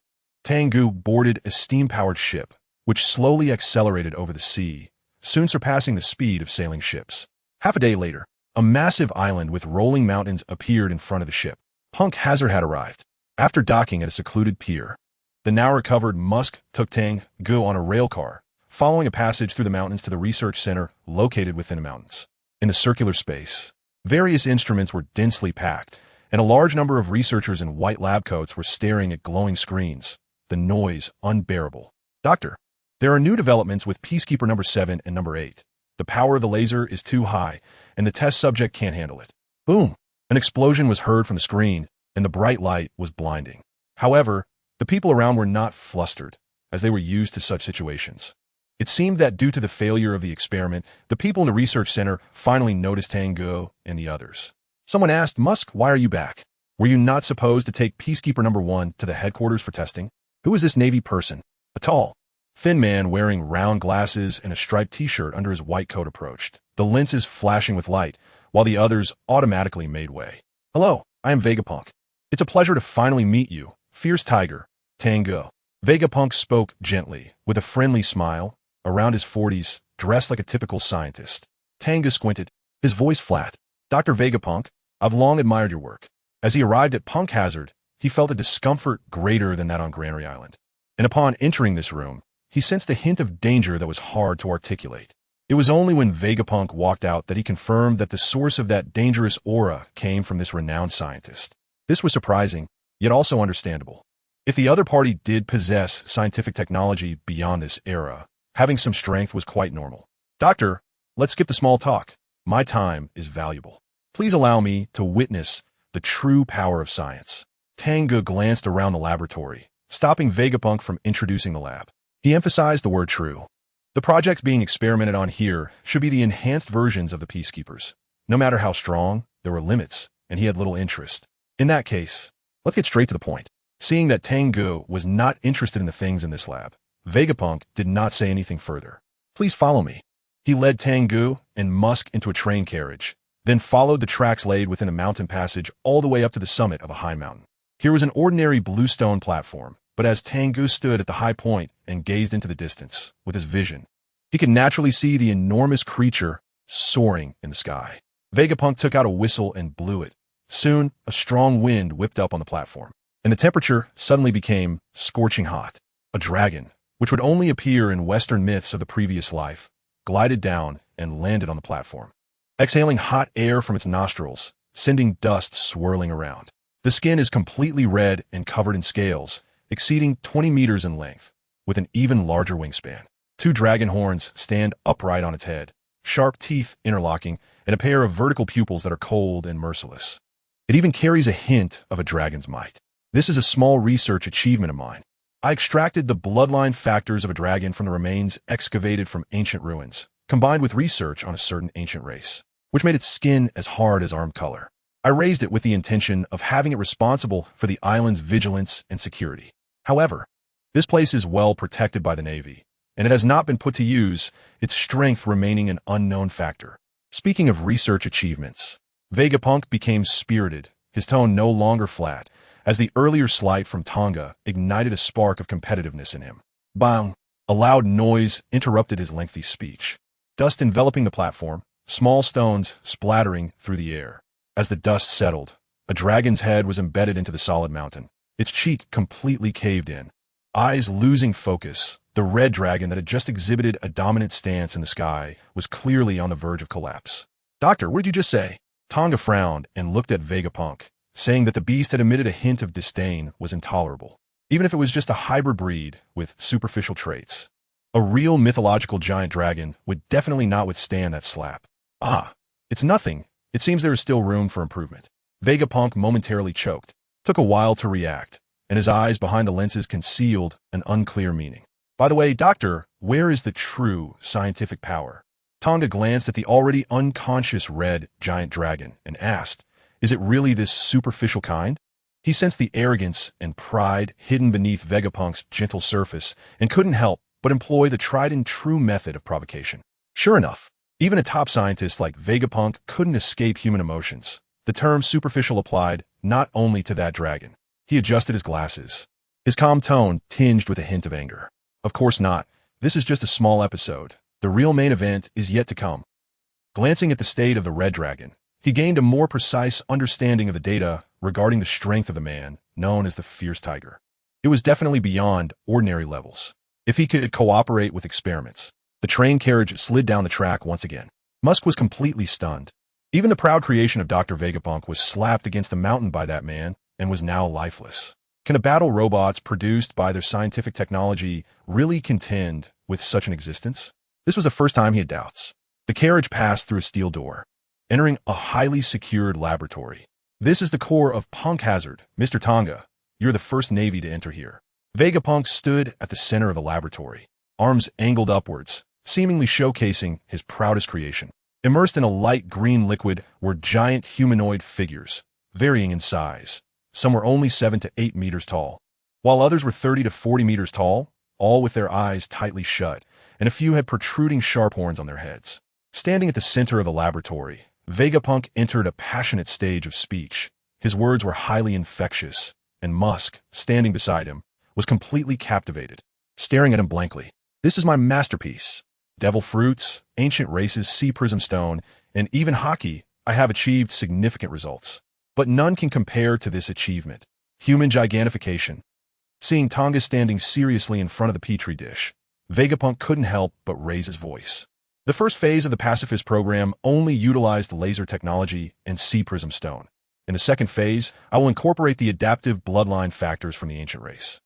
Tang Ge boarded a steam-powered ship, which slowly accelerated over the sea, soon surpassing the speed of sailing ships. Half a day later, a massive island with rolling mountains appeared in front of the ship. Punk Hazard had arrived. After docking at a secluded pier, the now-recovered Musk took Tang Ge on a rail car, following a passage through the mountains to the research center located within the mountains. In the circular space, various instruments were densely packed, and a large number of researchers in white lab coats were staring at glowing screens, the noise unbearable. "Doctor, there are new developments with Peacekeeper number 7 and number 8. The power of the laser is too high, and the test subject can't handle it." Boom! An explosion was heard from the screen, and the bright light was blinding. However, the people around were not flustered, as they were used to such situations. It seemed that due to the failure of the experiment, the people in the research center finally noticed Tang Ge and the others. Someone asked, "Musk, why are you back? Were you not supposed to take Peacekeeper number 1 to the headquarters for testing?" Who is this Navy person? A tall, thin man wearing round glasses and a striped t-shirt under his white coat approached, the lenses flashing with light, while the others automatically made way. "Hello, I am Vegapunk. It's a pleasure to finally meet you, Fierce Tiger, Tang Ge." Vegapunk spoke gently, with a friendly smile, around his 40s, dressed like a typical scientist. Tang Ge squinted, his voice flat. "Dr. Vegapunk, I've long admired your work." As he arrived at Punk Hazard, he felt a discomfort greater than that on Granary Island. And upon entering this room, he sensed a hint of danger that was hard to articulate. It was only when Vegapunk walked out that he confirmed that the source of that dangerous aura came from this renowned scientist. This was surprising, yet also understandable. If the other party did possess scientific technology beyond this era, having some strength was quite normal. Doctor, let's skip the small talk. My time is valuable. Please allow me to witness the true power of science. Tang Ge glanced around the laboratory, stopping Vegapunk from introducing the lab. He emphasized the word true. The projects being experimented on here should be the enhanced versions of the Peacekeepers. No matter how strong, there were limits, and he had little interest. In that case, let's get straight to the point. Seeing that Tang Ge was not interested in the things in this lab, Vegapunk did not say anything further. Please follow me. He led Tang Ge and Musk into a train carriage, then followed the tracks laid within a mountain passage all the way up to the summit of a high mountain. Here was an ordinary bluestone platform, but as Tang Ge stood at the high point and gazed into the distance with his vision, he could naturally see the enormous creature soaring in the sky. Vegapunk took out a whistle and blew it. Soon, a strong wind whipped up on the platform, and the temperature suddenly became scorching hot. A dragon, which would only appear in Western myths of the previous life, glided down and landed on the platform, exhaling hot air from its nostrils, sending dust swirling around. The skin is completely red and covered in scales, exceeding 20 meters in length, with an even larger wingspan. 2 dragon horns stand upright on its head, sharp teeth interlocking, and a pair of vertical pupils that are cold and merciless. It even carries a hint of a dragon's might. This is a small research achievement of mine. I extracted the bloodline factors of a dragon from the remains excavated from ancient ruins, combined with research on a certain ancient race, which made its skin as hard as arm color. I raised it with the intention of having it responsible for the island's vigilance and security. However, this place is well protected by the Navy, and it has not been put to use, its strength remaining an unknown factor. Speaking of research achievements, Vegapunk became spirited, his tone no longer flat, as the earlier slight from Tang Ge ignited a spark of competitiveness in him. Bang! A loud noise interrupted his lengthy speech. Dust enveloping the platform, small stones splattering through the air. As the dust settled, a dragon's head was embedded into the solid mountain, its cheek completely caved in. Eyes losing focus, the red dragon that had just exhibited a dominant stance in the sky was clearly on the verge of collapse. Doctor, what did you just say? Tang Ge frowned and looked at Vegapunk, saying that the beast had emitted a hint of disdain was intolerable, even if it was just a hybrid breed with superficial traits. A real mythological giant dragon would definitely not withstand that slap. Ah, it's nothing. It seems there is still room for improvement. Vegapunk momentarily choked, took a while to react, and his eyes behind the lenses concealed an unclear meaning. By the way, Doctor, where is the true scientific power? Tang Ge glanced at the already unconscious red giant dragon and asked, is it really this superficial kind? He sensed the arrogance and pride hidden beneath Vegapunk's gentle surface and couldn't help but employ the tried-and-true method of provocation. Sure enough, even a top scientist like Vegapunk couldn't escape human emotions. The term superficial applied not only to that dragon. He adjusted his glasses, his calm tone tinged with a hint of anger. Of course not. This is just a small episode. The real main event is yet to come. Glancing at the state of the red dragon, he gained a more precise understanding of the data regarding the strength of the man, known as the Fierce Tiger. It was definitely beyond ordinary levels. If he could cooperate with experiments, the train carriage slid down the track once again. Musk was completely stunned. Even the proud creation of Dr. Vegapunk was slapped against the mountain by that man and was now lifeless. Can the battle robots produced by their scientific technology really contend with such an existence? This was the first time he had doubts. The carriage passed through a steel door, entering a highly secured laboratory. This is the core of Punk Hazard, Mr. Tang Ge. You're the first Navy to enter here. Vegapunk stood at the center of the laboratory, arms angled upwards, seemingly showcasing his proudest creation. Immersed in a light green liquid were giant humanoid figures, varying in size. Some were only 7 to 8 meters tall, while others were 30 to 40 meters tall, all with their eyes tightly shut, and a few had protruding sharp horns on their heads. Standing at the center of the laboratory, Vegapunk entered a passionate stage of speech. His words were highly infectious, and Musk, standing beside him, was completely captivated, staring at him blankly. This is my masterpiece. Devil fruits, ancient races, sea prism stone, and even hockey, I have achieved significant results. But none can compare to this achievement. Human gigantification. Seeing Tang Ge standing seriously in front of the petri dish, Vegapunk couldn't help but raise his voice. The first phase of the pacifist program only utilized laser technology and sea prism stone. In the second phase, I will incorporate the adaptive bloodline factors from the ancient race.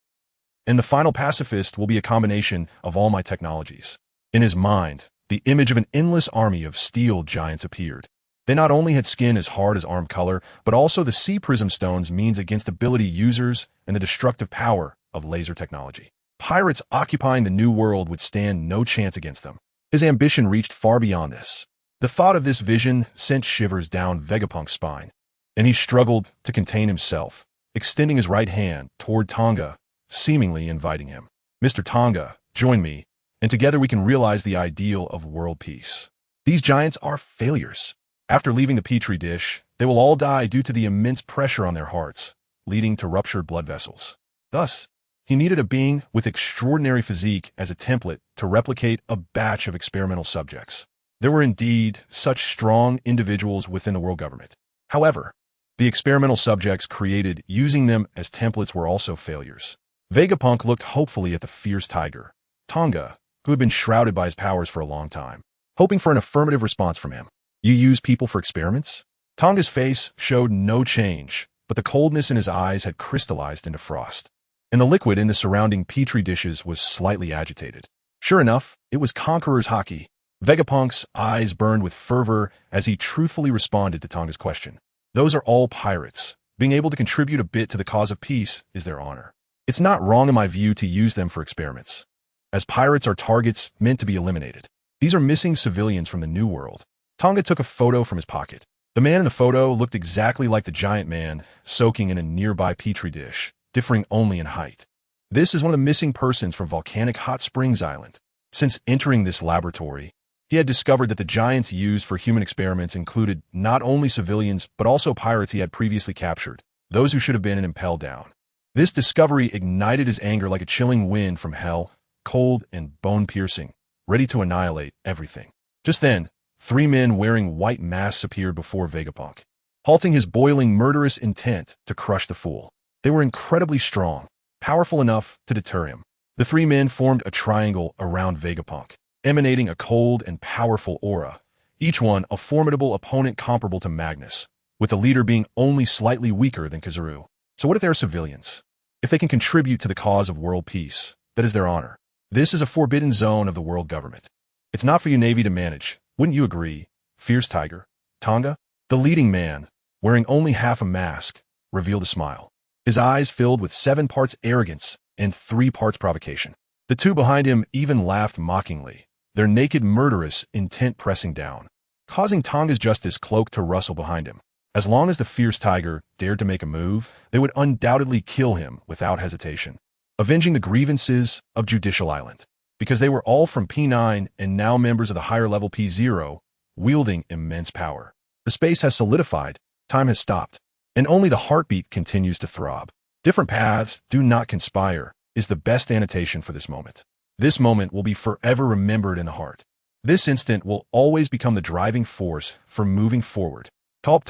And the final pacifist will be a combination of all my technologies. In his mind, the image of an endless army of steel giants appeared. They not only had skin as hard as arm color, but also the sea prism stones means against ability users and the destructive power of laser technology. Pirates occupying the New World would stand no chance against them. His ambition reached far beyond this. The thought of this vision sent shivers down Vegapunk's spine, and he struggled to contain himself, extending his right hand toward Tang Ge, seemingly inviting him. Mr. Tang Ge, join me, and together we can realize the ideal of world peace. These giants are failures. After leaving the petri dish, they will all die due to the immense pressure on their hearts, leading to ruptured blood vessels. Thus, he needed a being with extraordinary physique as a template to replicate a batch of experimental subjects. There were indeed such strong individuals within the world government. However, the experimental subjects created using them as templates were also failures. Vegapunk looked hopefully at the fierce tiger, Tang Ge, who had been shrouded by his powers for a long time, hoping for an affirmative response from him. You use people for experiments? Tang Ge's face showed no change, but the coldness in his eyes had crystallized into frost, and the liquid in the surrounding petri dishes was slightly agitated. Sure enough, it was Conqueror's haki. Vegapunk's eyes burned with fervor as he truthfully responded to Tang Ge's question. Those are all pirates. Being able to contribute a bit to the cause of peace is their honor. It's not wrong in my view to use them for experiments, as pirates are targets meant to be eliminated. These are missing civilians from the New World. Tang Ge took a photo from his pocket. The man in the photo looked exactly like the giant man soaking in a nearby petri dish, differing only in height. This is one of the missing persons from volcanic Hot Springs Island. Since entering this laboratory, he had discovered that the giants used for human experiments included not only civilians but also pirates he had previously captured, those who should have been impelled down. This discovery ignited his anger like a chilling wind from hell, cold and bone-piercing, ready to annihilate everything. Just then, 3 men wearing white masks appeared before Vegapunk, halting his boiling murderous intent to crush the fool. They were incredibly strong, powerful enough to deter him. The 3 men formed a triangle around Vegapunk, emanating a cold and powerful aura, each one a formidable opponent comparable to Magnus, with the leader being only slightly weaker than Kizaru. So what if they are civilians? If they can contribute to the cause of world peace, that is their honor. This is a forbidden zone of the world government. It's not for you Navy to manage. Wouldn't you agree, Fierce Tiger? Tang Ge, the leading man, wearing only half a mask, revealed a smile. His eyes filled with 7 parts arrogance and 3 parts provocation. The 2 behind him even laughed mockingly, their naked murderous intent pressing down, causing Tang Ge's justice cloak to rustle behind him. As long as the fierce tiger dared to make a move, they would undoubtedly kill him without hesitation, avenging the grievances of Judicial Island. Because they were all from P9 and now members of the higher level P0, wielding immense power. The space has solidified, time has stopped, and only the heartbeat continues to throb. Different paths do not conspire is the best annotation for this moment. This moment will be forever remembered in the heart. This instant will always become the driving force for moving forward. Top.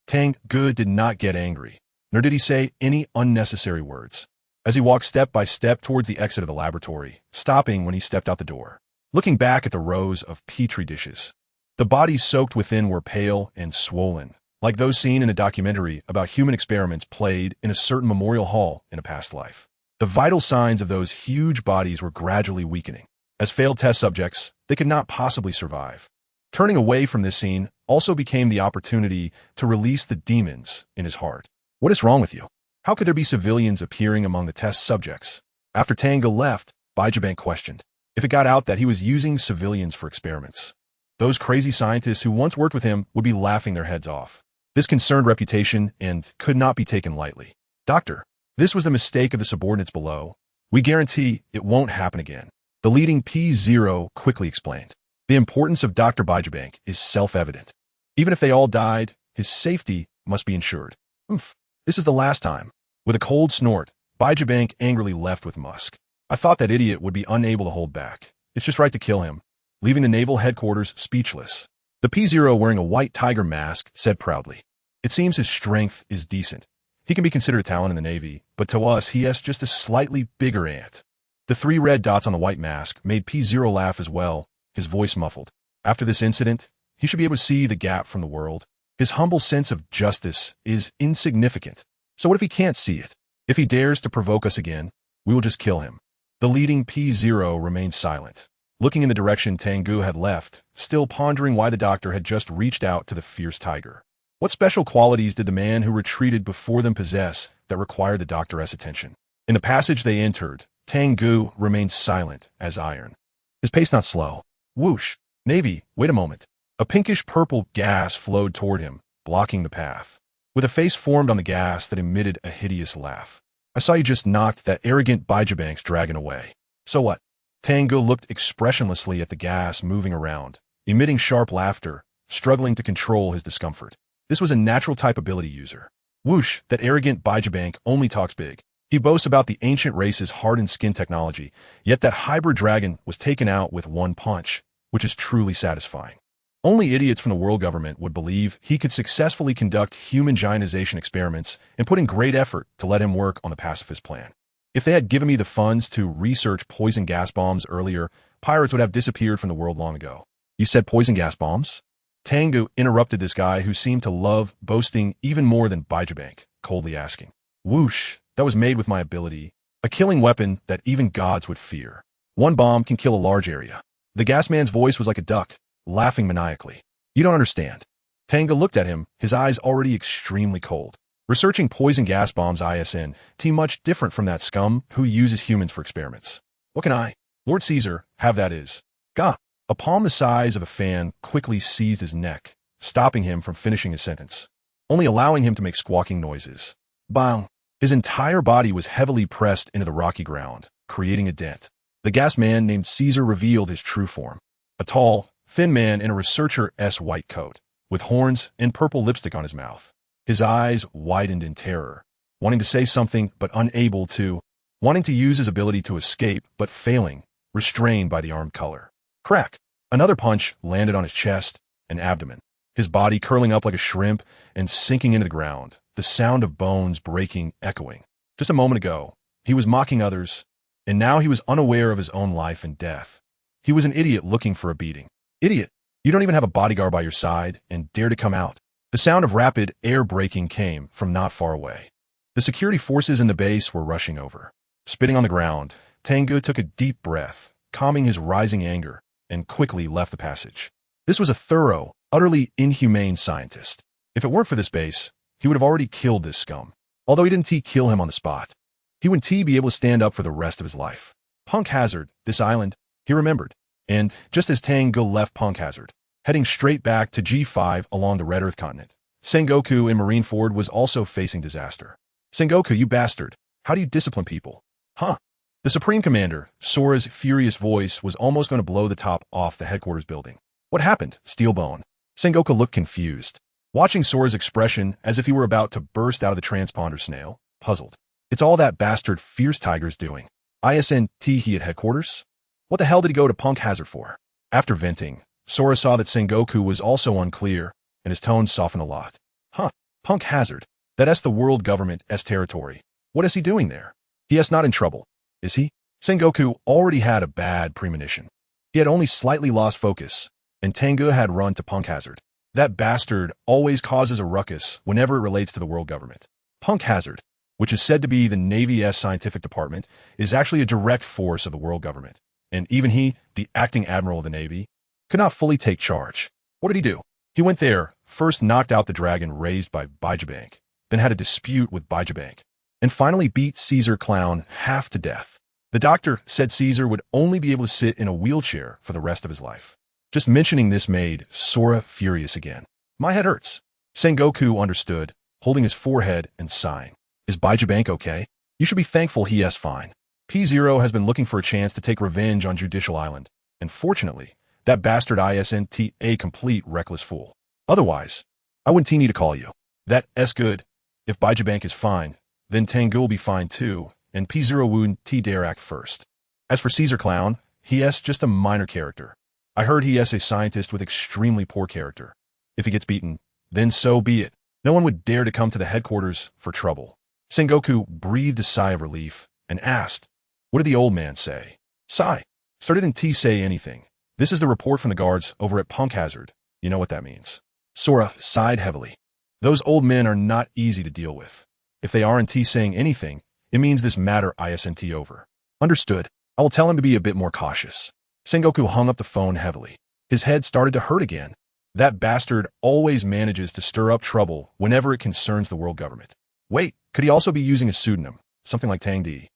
Tang Ge did not get angry, nor did he say any unnecessary words, as he walked step by step towards the exit of the laboratory, stopping when he stepped out the door. Looking back at the rows of petri dishes, the bodies soaked within were pale and swollen, like those seen in a documentary about human experiments played in a certain memorial hall in a past life. The vital signs of those huge bodies were gradually weakening. As failed test subjects, they could not possibly survive. Turning away from this scene also became the opportunity to release the demons in his heart. What is wrong with you? How could there be civilians appearing among the test subjects? After Tang Ge left, Baijibank questioned if it got out that he was using civilians for experiments. Those crazy scientists who once worked with him would be laughing their heads off. This concerned reputation and could not be taken lightly. Doctor, this was the mistake of the subordinates below. We guarantee it won't happen again. The leading P0 quickly explained. The importance of Dr. Baijibank is self-evident. Even if they all died, his safety must be ensured. This is the last time. With a cold snort, Baijibank angrily left with Musk. I thought that idiot would be unable to hold back. It's just right to kill him, leaving the naval headquarters speechless. The P0 wearing a white tiger mask said proudly, "It seems his strength is decent. He can be considered a talent in the Navy, but to us he has just a slightly bigger ant." The three red dots on the white mask made P0 laugh as well, his voice muffled. After this incident, he should be able to see the gap from the world. His humble sense of justice is insignificant. So what if he can't see it? If he dares to provoke us again, we will just kill him. The leading P0 remained silent, looking in the direction Tang Ge had left, still pondering why the doctor had just reached out to the fierce tiger. What special qualities did the man who retreated before them possess that required the doctor's attention? In the passage they entered, Tang Ge remained silent as iron. His pace not slow. Whoosh! Navy, wait a moment. A pinkish-purple gas flowed toward him, blocking the path. With a face formed on the gas that emitted a hideous laugh. I saw you just knocked that arrogant Baijibank's dragon away. So what? Tang Ge looked expressionlessly at the gas moving around, emitting sharp laughter, struggling to control his discomfort. This was a natural type ability user. Whoosh, that arrogant Baijibank only talks big. He boasts about the ancient race's hardened skin technology, yet that hybrid dragon was taken out with one punch, which is truly satisfying. Only idiots from the world government would believe he could successfully conduct human giantization experiments and put in great effort to let him work on the pacifist plan. If they had given me the funds to research poison gas bombs earlier, pirates would have disappeared from the world long ago. You said poison gas bombs? Tang Ge interrupted this guy who seemed to love boasting even more than Baijibank, coldly asking. Whoosh, that was made with my ability. A killing weapon that even gods would fear. One bomb can kill a large area. The gas man's voice was like a duck, laughing maniacally. You don't understand. Tang Ge looked at him, his eyes already extremely cold. Researching poison gas bombs ISNT much different from that scum who uses humans for experiments. What can I, Lord Caesar, have that is? Gah! A palm the size of a fan quickly seized his neck, stopping him from finishing his sentence, only allowing him to make squawking noises. Bang! His entire body was heavily pressed into the rocky ground, creating a dent. The gas man named Caesar revealed his true form. A tall, thin man in a researcher's white coat, with horns and purple lipstick on his mouth. His eyes widened in terror, wanting to say something but unable to, wanting to use his ability to escape but failing, restrained by the armed color. Crack! Another punch landed on his chest and abdomen, his body curling up like a shrimp and sinking into the ground, the sound of bones breaking echoing. Just a moment ago, he was mocking others, and now he was unaware of his own life and death. He was an idiot looking for a beating. Idiot! You don't even have a bodyguard by your side and dare to come out. The sound of rapid air braking came from not far away. The security forces in the base were rushing over. Spitting on the ground, Tang Ge took a deep breath, calming his rising anger, and quickly left the passage. This was a thorough, utterly inhumane scientist. If it weren't for this base, he would have already killed this scum. Although he didn't kill him on the spot, he would be able to stand up for the rest of his life. Punk Hazard, this island, he remembered. And just as Tang Ge left Punk Hazard, heading straight back to G5 along the Red Earth continent, Sengoku in Marineford was also facing disaster. Sengoku, you bastard, how do you discipline people? Huh? The Supreme Commander, Sora's furious voice, was almost going to blow the top off the headquarters building. What happened, Steelbone? Sengoku looked confused, watching Sora's expression as if he were about to burst out of the transponder snail, puzzled. It's all that bastard Fierce Tiger's doing. ISNT he at headquarters? What the hell did he go to Punk Hazard for? After venting, Sora saw that Sengoku was also unclear, and his tone softened a lot. Huh, Punk Hazard. That's the world government's territory. What is he doing there? He is not in trouble, is he? Sengoku already had a bad premonition. He had only slightly lost focus, and Tang Ge had run to Punk Hazard. That bastard always causes a ruckus whenever it relates to the world government. Punk Hazard, which is said to be the Navy's scientific department, is actually a direct force of the world government. And even he, the acting admiral of the Navy, could not fully take charge. What did he do? He went there, first knocked out the dragon raised by Baijibank, then had a dispute with Baijibank, and finally beat Caesar Clown half to death. The doctor said Caesar would only be able to sit in a wheelchair for the rest of his life. Just mentioning this made Sora furious again. My head hurts. Sengoku understood, holding his forehead and sighing. Is Baijibank okay? You should be thankful he is fine. P0 has been looking for a chance to take revenge on Judicial Island, and fortunately, that bastard ISNT a complete reckless fool. Otherwise, I wouldn't need to call you. That's good. If Baijibank is fine, then Tang Ge will be fine too, and P0 wouldn't dare act first. As for Caesar Clown, he is just a minor character. I heard he is a scientist with extremely poor character. If he gets beaten, then so be it. No one would dare to come to the headquarters for trouble. Sengoku breathed a sigh of relief and asked, What did the old man say? Sigh. Started in T say anything. This is the report from the guards over at Punk Hazard. You know what that means. Sora sighed heavily. Those old men are not easy to deal with. If they aren't saying anything, it means this matter isn't over. Understood. I will tell him to be a bit more cautious. Sengoku hung up the phone heavily. His head started to hurt again. That bastard always manages to stir up trouble whenever it concerns the world government. Wait, could he also be using a pseudonym? Something like Tang Ge?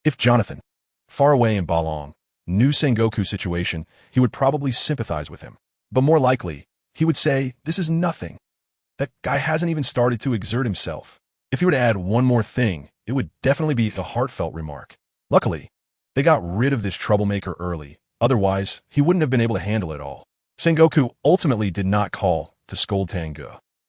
If Jonathan, far away in Balong, knew Sengoku's situation, he would probably sympathize with him. But more likely, he would say, this is nothing. That guy hasn't even started to exert himself. If he were to add one more thing, it would definitely be a heartfelt remark. Luckily, they got rid of this troublemaker early. Otherwise, he wouldn't have been able to handle it all. Sengoku ultimately did not call to scold Tang Ge.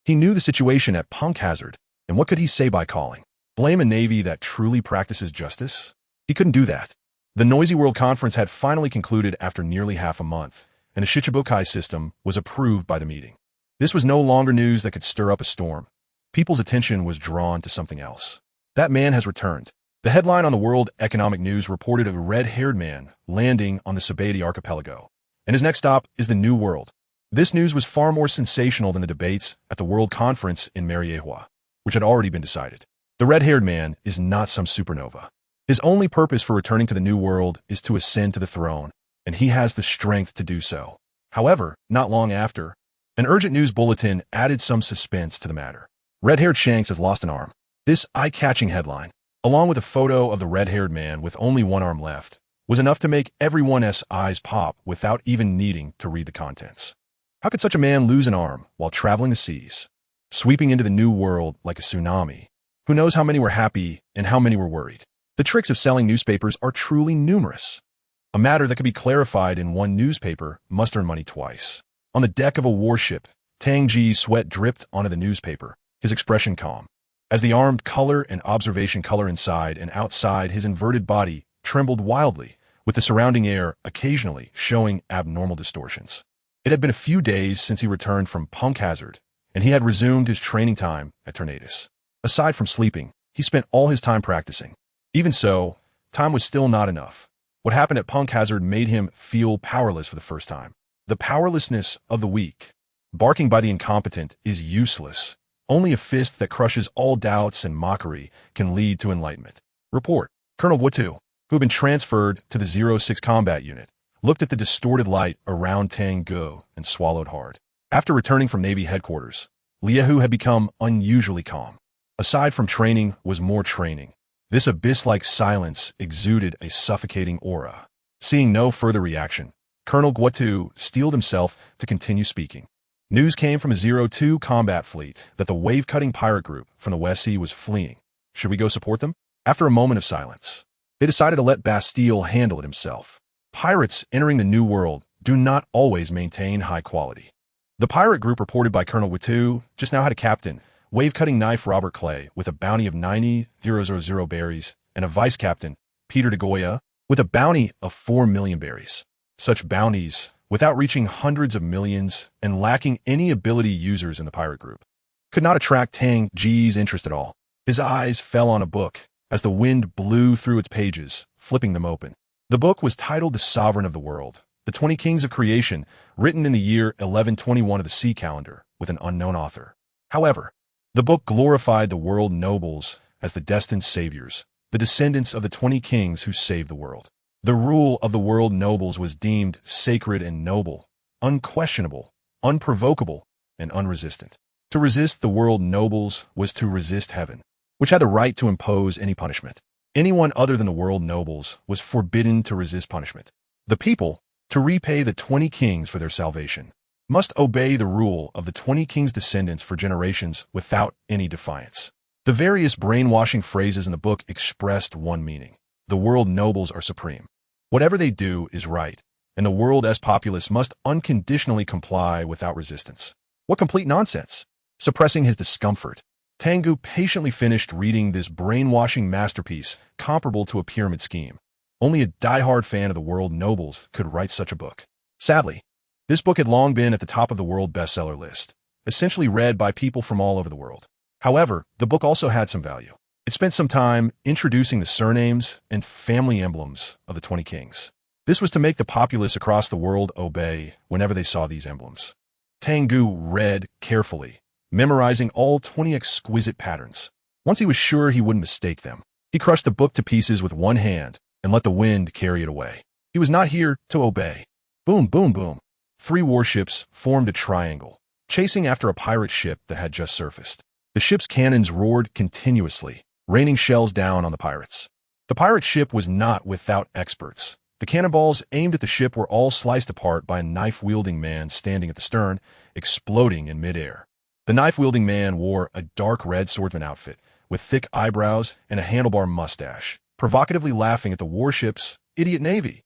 He knew the situation at Punk Hazard, and what could he say by calling? Blame a navy that truly practices justice? He couldn't do that. The Noisy World Conference had finally concluded after nearly half a month, and a Shichibukai system was approved by the meeting. This was no longer news that could stir up a storm. People's attention was drawn to something else. That man has returned. The headline on the World Economic News reported a red-haired man landing on the Sabaody archipelago, and his next stop is the New World. This news was far more sensational than the debates at the World Conference in Mariehua, which had already been decided. The red-haired man is not some supernova. His only purpose for returning to the New World is to ascend to the throne, and he has the strength to do so. However, not long after, an urgent news bulletin added some suspense to the matter. Red-haired Shanks has lost an arm. This eye-catching headline, along with a photo of the red-haired man with only one arm left, was enough to make everyone's eyes pop without even needing to read the contents. How could such a man lose an arm while traveling the seas, sweeping into the New World like a tsunami? Who knows how many were happy and how many were worried? The tricks of selling newspapers are truly numerous. A matter that could be clarified in one newspaper must earn money twice. On the deck of a warship, Tang Ge's sweat dripped onto the newspaper, his expression calm. As the armed color and observation color inside and outside his inverted body trembled wildly, with the surrounding air occasionally showing abnormal distortions. It had been a few days since he returned from Punk Hazard, and he had resumed his training time at Tornadus. Aside from sleeping, he spent all his time practicing. Even so, time was still not enough. What happened at Punk Hazard made him feel powerless for the first time. The powerlessness of the weak. Barking by the incompetent is useless. Only a fist that crushes all doubts and mockery can lead to enlightenment. Report. Colonel Wutu, who had been transferred to the 06 combat unit, looked at the distorted light around Tang Ge and swallowed hard. After returning from Navy headquarters, Liehu had become unusually calm. Aside from training was more training. This abyss-like silence exuded a suffocating aura. Seeing no further reaction, Colonel Wutu steeled himself to continue speaking. News came from a 02 combat fleet that the wave-cutting pirate group from the West Sea was fleeing. Should we go support them? After a moment of silence, they decided to let Bastille handle it himself. Pirates entering the New World do not always maintain high quality. The pirate group reported by Colonel Wutu just now had a captain, wave-cutting knife Robert Clay, with a bounty of 90,000 berries, and a vice-captain, Peter de Goya, with a bounty of 4 million berries. Such bounties, without reaching hundreds of millions and lacking any ability users in the pirate group, could not attract Tang Ge's interest at all. His eyes fell on a book as the wind blew through its pages, flipping them open. The book was titled The Sovereign of the World, the 20 Kings of Creation, written in the year 1121 of the sea calendar, with an unknown author. However, the book glorified the world nobles as the destined saviors, the descendants of the 20 kings who saved the world. The rule of the world nobles was deemed sacred and noble, unquestionable, unprovocable, and unresistant. To resist the world nobles was to resist heaven, which had the right to impose any punishment. Anyone other than the world nobles was forbidden to resist punishment. The people, to repay the 20 kings for their salvation, must obey the rule of the 20 kings' descendants for generations without any defiance. The various brainwashing phrases in the book expressed one meaning. The world nobles are supreme. Whatever they do is right, and the world as populace must unconditionally comply without resistance. What complete nonsense! Suppressing his discomfort, Tang Ge patiently finished reading this brainwashing masterpiece comparable to a pyramid scheme. Only a die-hard fan of the world nobles could write such a book. Sadly, this book had long been at the top of the world bestseller list, essentially read by people from all over the world. However, the book also had some value. It spent some time introducing the surnames and family emblems of the 20 kings. This was to make the populace across the world obey whenever they saw these emblems. Tang Ge read carefully, memorizing all 20 exquisite patterns. Once he was sure he wouldn't mistake them, he crushed the book to pieces with one hand and let the wind carry it away. He was not here to obey. Boom, boom, boom. 3 warships formed a triangle, chasing after a pirate ship that had just surfaced. The ship's cannons roared continuously, raining shells down on the pirates. The pirate ship was not without experts. The cannonballs aimed at the ship were all sliced apart by a knife-wielding man standing at the stern, exploding in midair. The knife-wielding man wore a dark red swordsman outfit, with thick eyebrows and a handlebar mustache, provocatively laughing at the warship's idiot navy.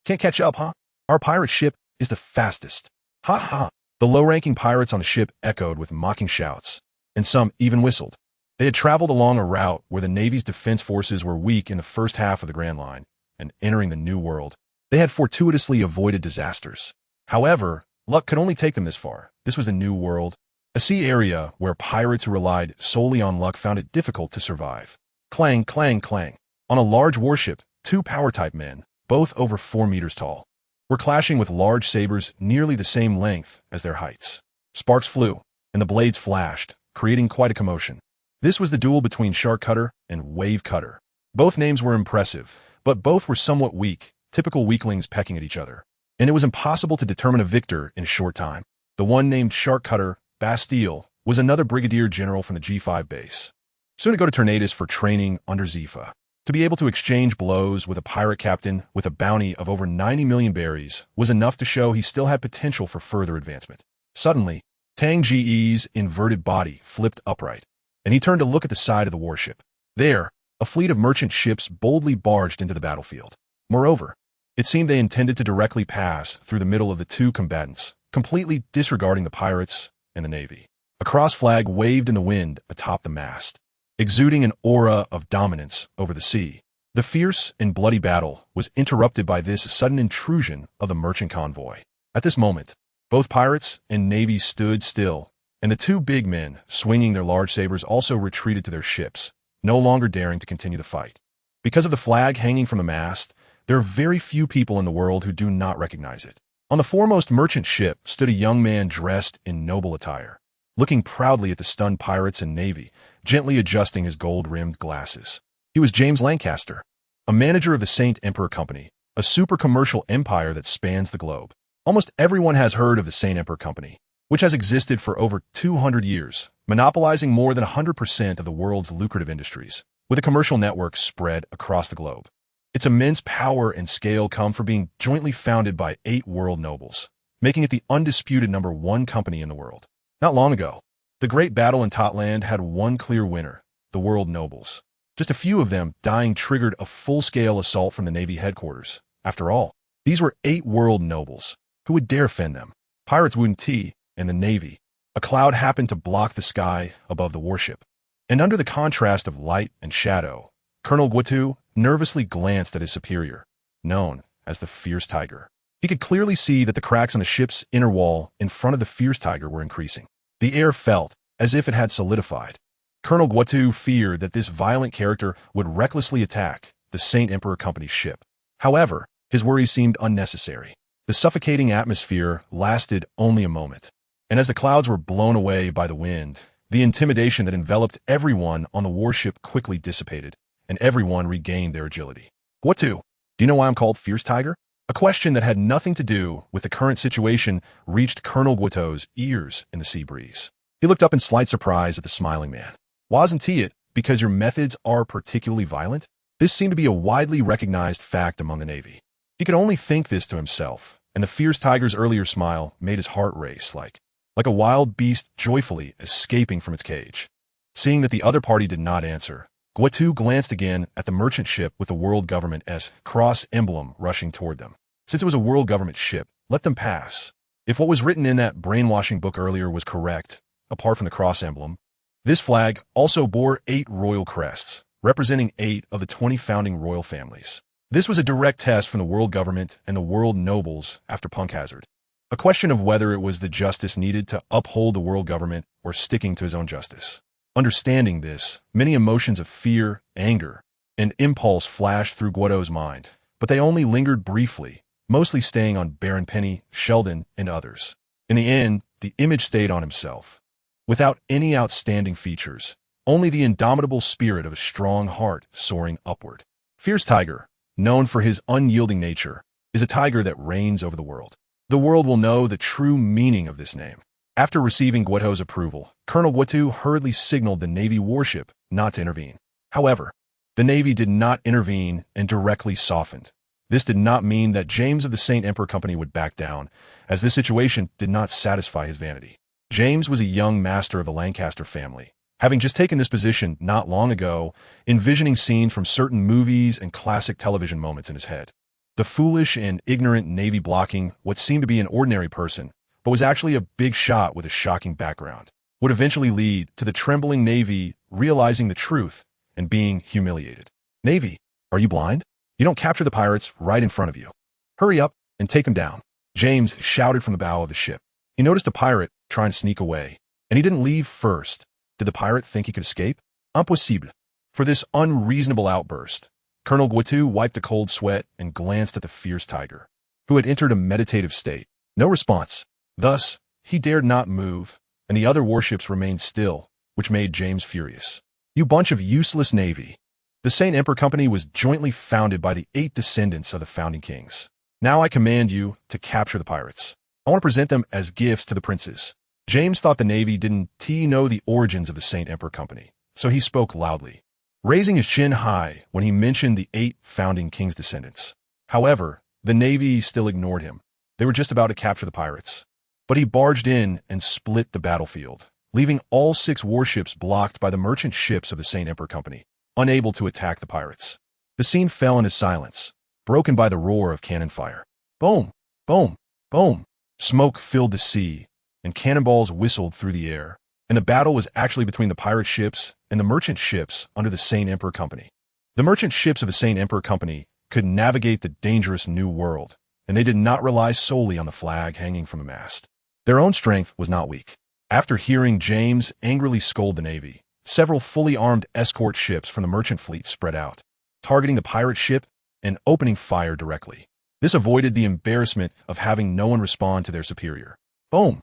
Can't catch up, huh? Our pirate ship is the fastest. Ha ha! The low-ranking pirates on the ship echoed with mocking shouts, and some even whistled. They had traveled along a route where the Navy's defense forces were weak in the first half of the Grand Line, and entering the New World, they had fortuitously avoided disasters. However, luck could only take them this far. This was the New World, a sea area where pirates who relied solely on luck found it difficult to survive. Clang, clang, clang. On a large warship, 2 power-type men, both over 4 meters tall, were clashing with large sabers nearly the same length as their heights. Sparks flew, and the blades flashed, creating quite a commotion. This was the duel between Shark Cutter and Wave Cutter. Both names were impressive, but both were somewhat weak, typical weaklings pecking at each other. And it was impossible to determine a victor in a short time. The one named Shark Cutter, Bastille, was another brigadier general from the G5 base. Soon to go to Tornadus for training under Zifa. To be able to exchange blows with a pirate captain with a bounty of over 90 million berries was enough to show he still had potential for further advancement. Suddenly, Tang Ge's inverted body flipped upright, and he turned to look at the side of the warship. There, a fleet of merchant ships boldly barged into the battlefield. Moreover, it seemed they intended to directly pass through the middle of the 2 combatants, completely disregarding the pirates and the Navy. A cross flag waved in the wind atop the mast, exuding an aura of dominance over the sea. The fierce and bloody battle was interrupted by this sudden intrusion of the merchant convoy. At this moment, both pirates and Navy stood still, and the 2 big men, swinging their large sabers, also retreated to their ships, no longer daring to continue the fight. Because of the flag hanging from the mast, there are very few people in the world who do not recognize it. On the foremost merchant ship stood a young man dressed in noble attire, looking proudly at the stunned pirates and Navy, gently adjusting his gold-rimmed glasses. He was James Lancaster, a manager of the Saint Emperor Company, a super commercial empire that spans the globe. Almost everyone has heard of the Saint Emperor Company, which has existed for over 200 years, monopolizing more than 100% of the world's lucrative industries, with a commercial network spread across the globe. Its immense power and scale come from being jointly founded by 8 world nobles, making it the undisputed #1 company in the world. Not long ago, the great battle in Totland had one clear winner, the world nobles. Just a few of them dying triggered a full-scale assault from the Navy headquarters. After all, these were 8 world nobles. Who would dare fend them? Pirates wouldn't tea, and the Navy. A cloud happened to block the sky above the warship. And under the contrast of light and shadow, Colonel Guitu nervously glanced at his superior, known as the Fierce Tiger. He could clearly see that the cracks on the ship's inner wall in front of the Fierce Tiger were increasing. The air felt as if it had solidified. Colonel Guitu feared that this violent character would recklessly attack the Saint Emperor Company's ship. However, his worries seemed unnecessary. The suffocating atmosphere lasted only a moment, and as the clouds were blown away by the wind, the intimidation that enveloped everyone on the warship quickly dissipated, and everyone regained their agility. Guitu, do you know why I'm called Fierce Tiger? A question that had nothing to do with the current situation reached Colonel Guito's ears in the sea breeze. He looked up in slight surprise at the smiling man. Wasn't it because your methods are particularly violent? This seemed to be a widely recognized fact among the Navy. He could only think this to himself, and the Fierce Tiger's earlier smile made his heart race like a wild beast joyfully escaping from its cage. Seeing that the other party did not answer, Guitu glanced again at the merchant ship with the world government S cross emblem rushing toward them. Since it was a world government ship, let them pass. If what was written in that brainwashing book earlier was correct, apart from the cross emblem, this flag also bore 8 royal crests, representing 8 of the 20 founding royal families. This was a direct test from the world government and the world nobles after Punk Hazard. A question of whether it was the justice needed to uphold the world government or sticking to his own justice. Understanding this, many emotions of fear, anger, and impulse flashed through Guido's mind, but they only lingered briefly, mostly staying on Baron Penny, Sheldon, and others. In the end, the image stayed on himself. Without any outstanding features, only the indomitable spirit of a strong heart soaring upward. Fierce Tiger, known for his unyielding nature, is a tiger that reigns over the world. The world will know the true meaning of this name. After receiving Guido's approval, Colonel Guido hurriedly signaled the Navy warship not to intervene. However, the Navy did not intervene and directly softened. This did not mean that James of the Saint Emperor Company would back down, as this situation did not satisfy his vanity. James was a young master of the Lancaster family, having just taken this position not long ago, envisioning scenes from certain movies and classic television moments in his head. The foolish and ignorant Navy blocking what seemed to be an ordinary person, but was actually a big shot with a shocking background, would eventually lead to the trembling Navy realizing the truth and being humiliated. Navy, are you blind? You don't capture the pirates right in front of you. Hurry up and take them down. James shouted from the bow of the ship. He noticed a pirate trying to sneak away, and he didn't leave first. Did the pirate think he could escape? Impossible. For this unreasonable outburst, Colonel Guido wiped a cold sweat and glanced at the fierce tiger, who had entered a meditative state. No response. Thus, he dared not move, and the other warships remained still, which made James furious. You bunch of useless Navy. The Saint Emperor Company was jointly founded by the 8 descendants of the founding kings. Now I command you to capture the pirates. I want to present them as gifts to the princes. James thought the Navy didn't know the origins of the Saint Emperor Company, so he spoke loudly, raising his chin high when he mentioned the 8 founding kings' descendants. However, the Navy still ignored him. They were just about to capture the pirates. But he barged in and split the battlefield, leaving all 6 warships blocked by the merchant ships of the Saint Emperor Company, unable to attack the pirates. The scene fell into silence, broken by the roar of cannon fire. Boom! Boom! Boom! Smoke filled the sea, and cannonballs whistled through the air, and the battle was actually between the pirate ships and the merchant ships under the Saint Emperor Company. The merchant ships of the Saint Emperor Company could navigate the dangerous New World, and they did not rely solely on the flag hanging from the mast. Their own strength was not weak. After hearing James angrily scold the Navy, several fully armed escort ships from the merchant fleet spread out, targeting the pirate ship and opening fire directly. This avoided the embarrassment of having no one respond to their superior. Boom!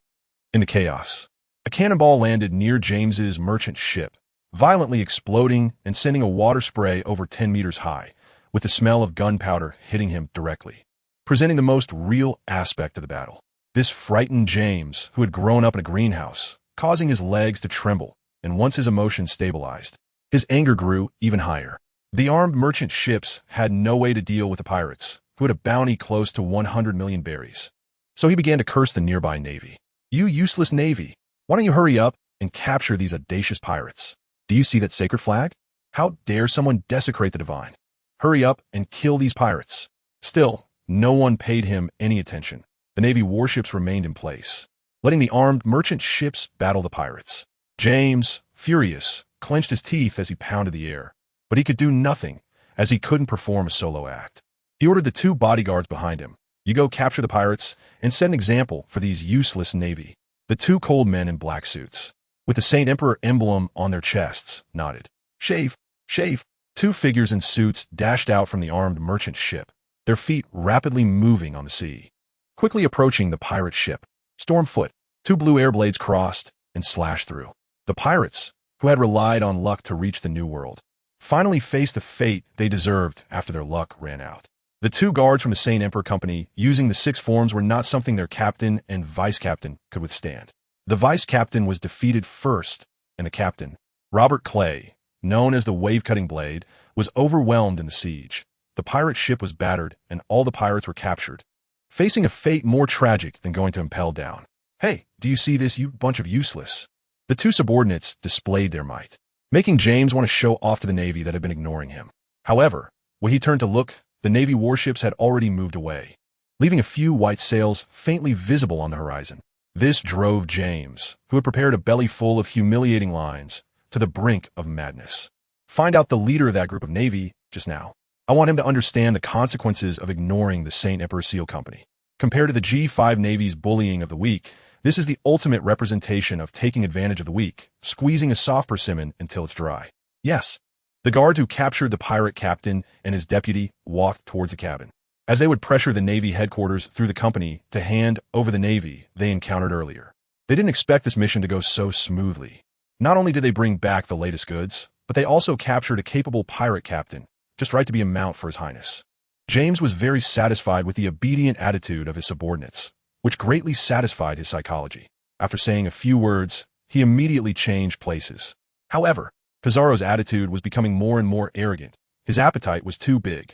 In the chaos, a cannonball landed near James's merchant ship, violently exploding and sending a water spray over 10 meters high, with the smell of gunpowder hitting him directly, presenting the most real aspect of the battle. This frightened James, who had grown up in a greenhouse, causing his legs to tremble, and once his emotions stabilized, his anger grew even higher. The armed merchant ships had no way to deal with the pirates, who had a bounty close to 100 million berries. So he began to curse the nearby Navy. You useless Navy, why don't you hurry up and capture these audacious pirates? Do you see that sacred flag? How dare someone desecrate the divine? Hurry up and kill these pirates. Still, no one paid him any attention. The Navy warships remained in place, letting the armed merchant ships battle the pirates. James, furious, clenched his teeth as he pounded the air, but he could do nothing, as he couldn't perform a solo act. He ordered the 2 bodyguards behind him. You go capture the pirates and set an example for these useless Navy. The 2 cold men in black suits, with the Saint Emperor emblem on their chests, nodded. Shave, shave. 2 figures in suits dashed out from the armed merchant ship, their feet rapidly moving on the sea. Quickly approaching the pirate ship, Stormfoot, 2 blue air blades crossed and slashed through. The pirates, who had relied on luck to reach the New World, finally faced the fate they deserved after their luck ran out. The 2 guards from the Saint Emperor Company using the 6 forms were not something their captain and vice-captain could withstand. The vice-captain was defeated first, and the captain, Robert Clay, known as the Wave-Cutting Blade, was overwhelmed in the siege. The pirate ship was battered, and all the pirates were captured, facing a fate more tragic than going to impel down. Hey, do you see this, you bunch of useless? The 2 subordinates displayed their might, making James want to show off to the Navy that had been ignoring him. However, when he turned to look, the Navy warships had already moved away, leaving a few white sails faintly visible on the horizon. This drove James, who had prepared a belly full of humiliating lines, to the brink of madness. Find out the leader of that group of Navy just now. I want him to understand the consequences of ignoring the Saint Emperor Seal Company. Compared to the G5 Navy's bullying of the weak, This is the ultimate representation of taking advantage of the weak, squeezing a soft persimmon until it's dry. Yes. The guards who captured the pirate captain and his deputy walked towards the cabin. As they would pressure the Navy headquarters through the company to hand over the Navy they encountered earlier. They didn't expect this mission to go so smoothly. Not only did they bring back the latest goods, but they also captured a capable pirate captain, just right to be a mount for His Highness. James was very satisfied with the obedient attitude of his subordinates, which greatly satisfied his psychology. After saying a few words, he immediately changed places. However, Pizarro's attitude was becoming more and more arrogant. His appetite was too big.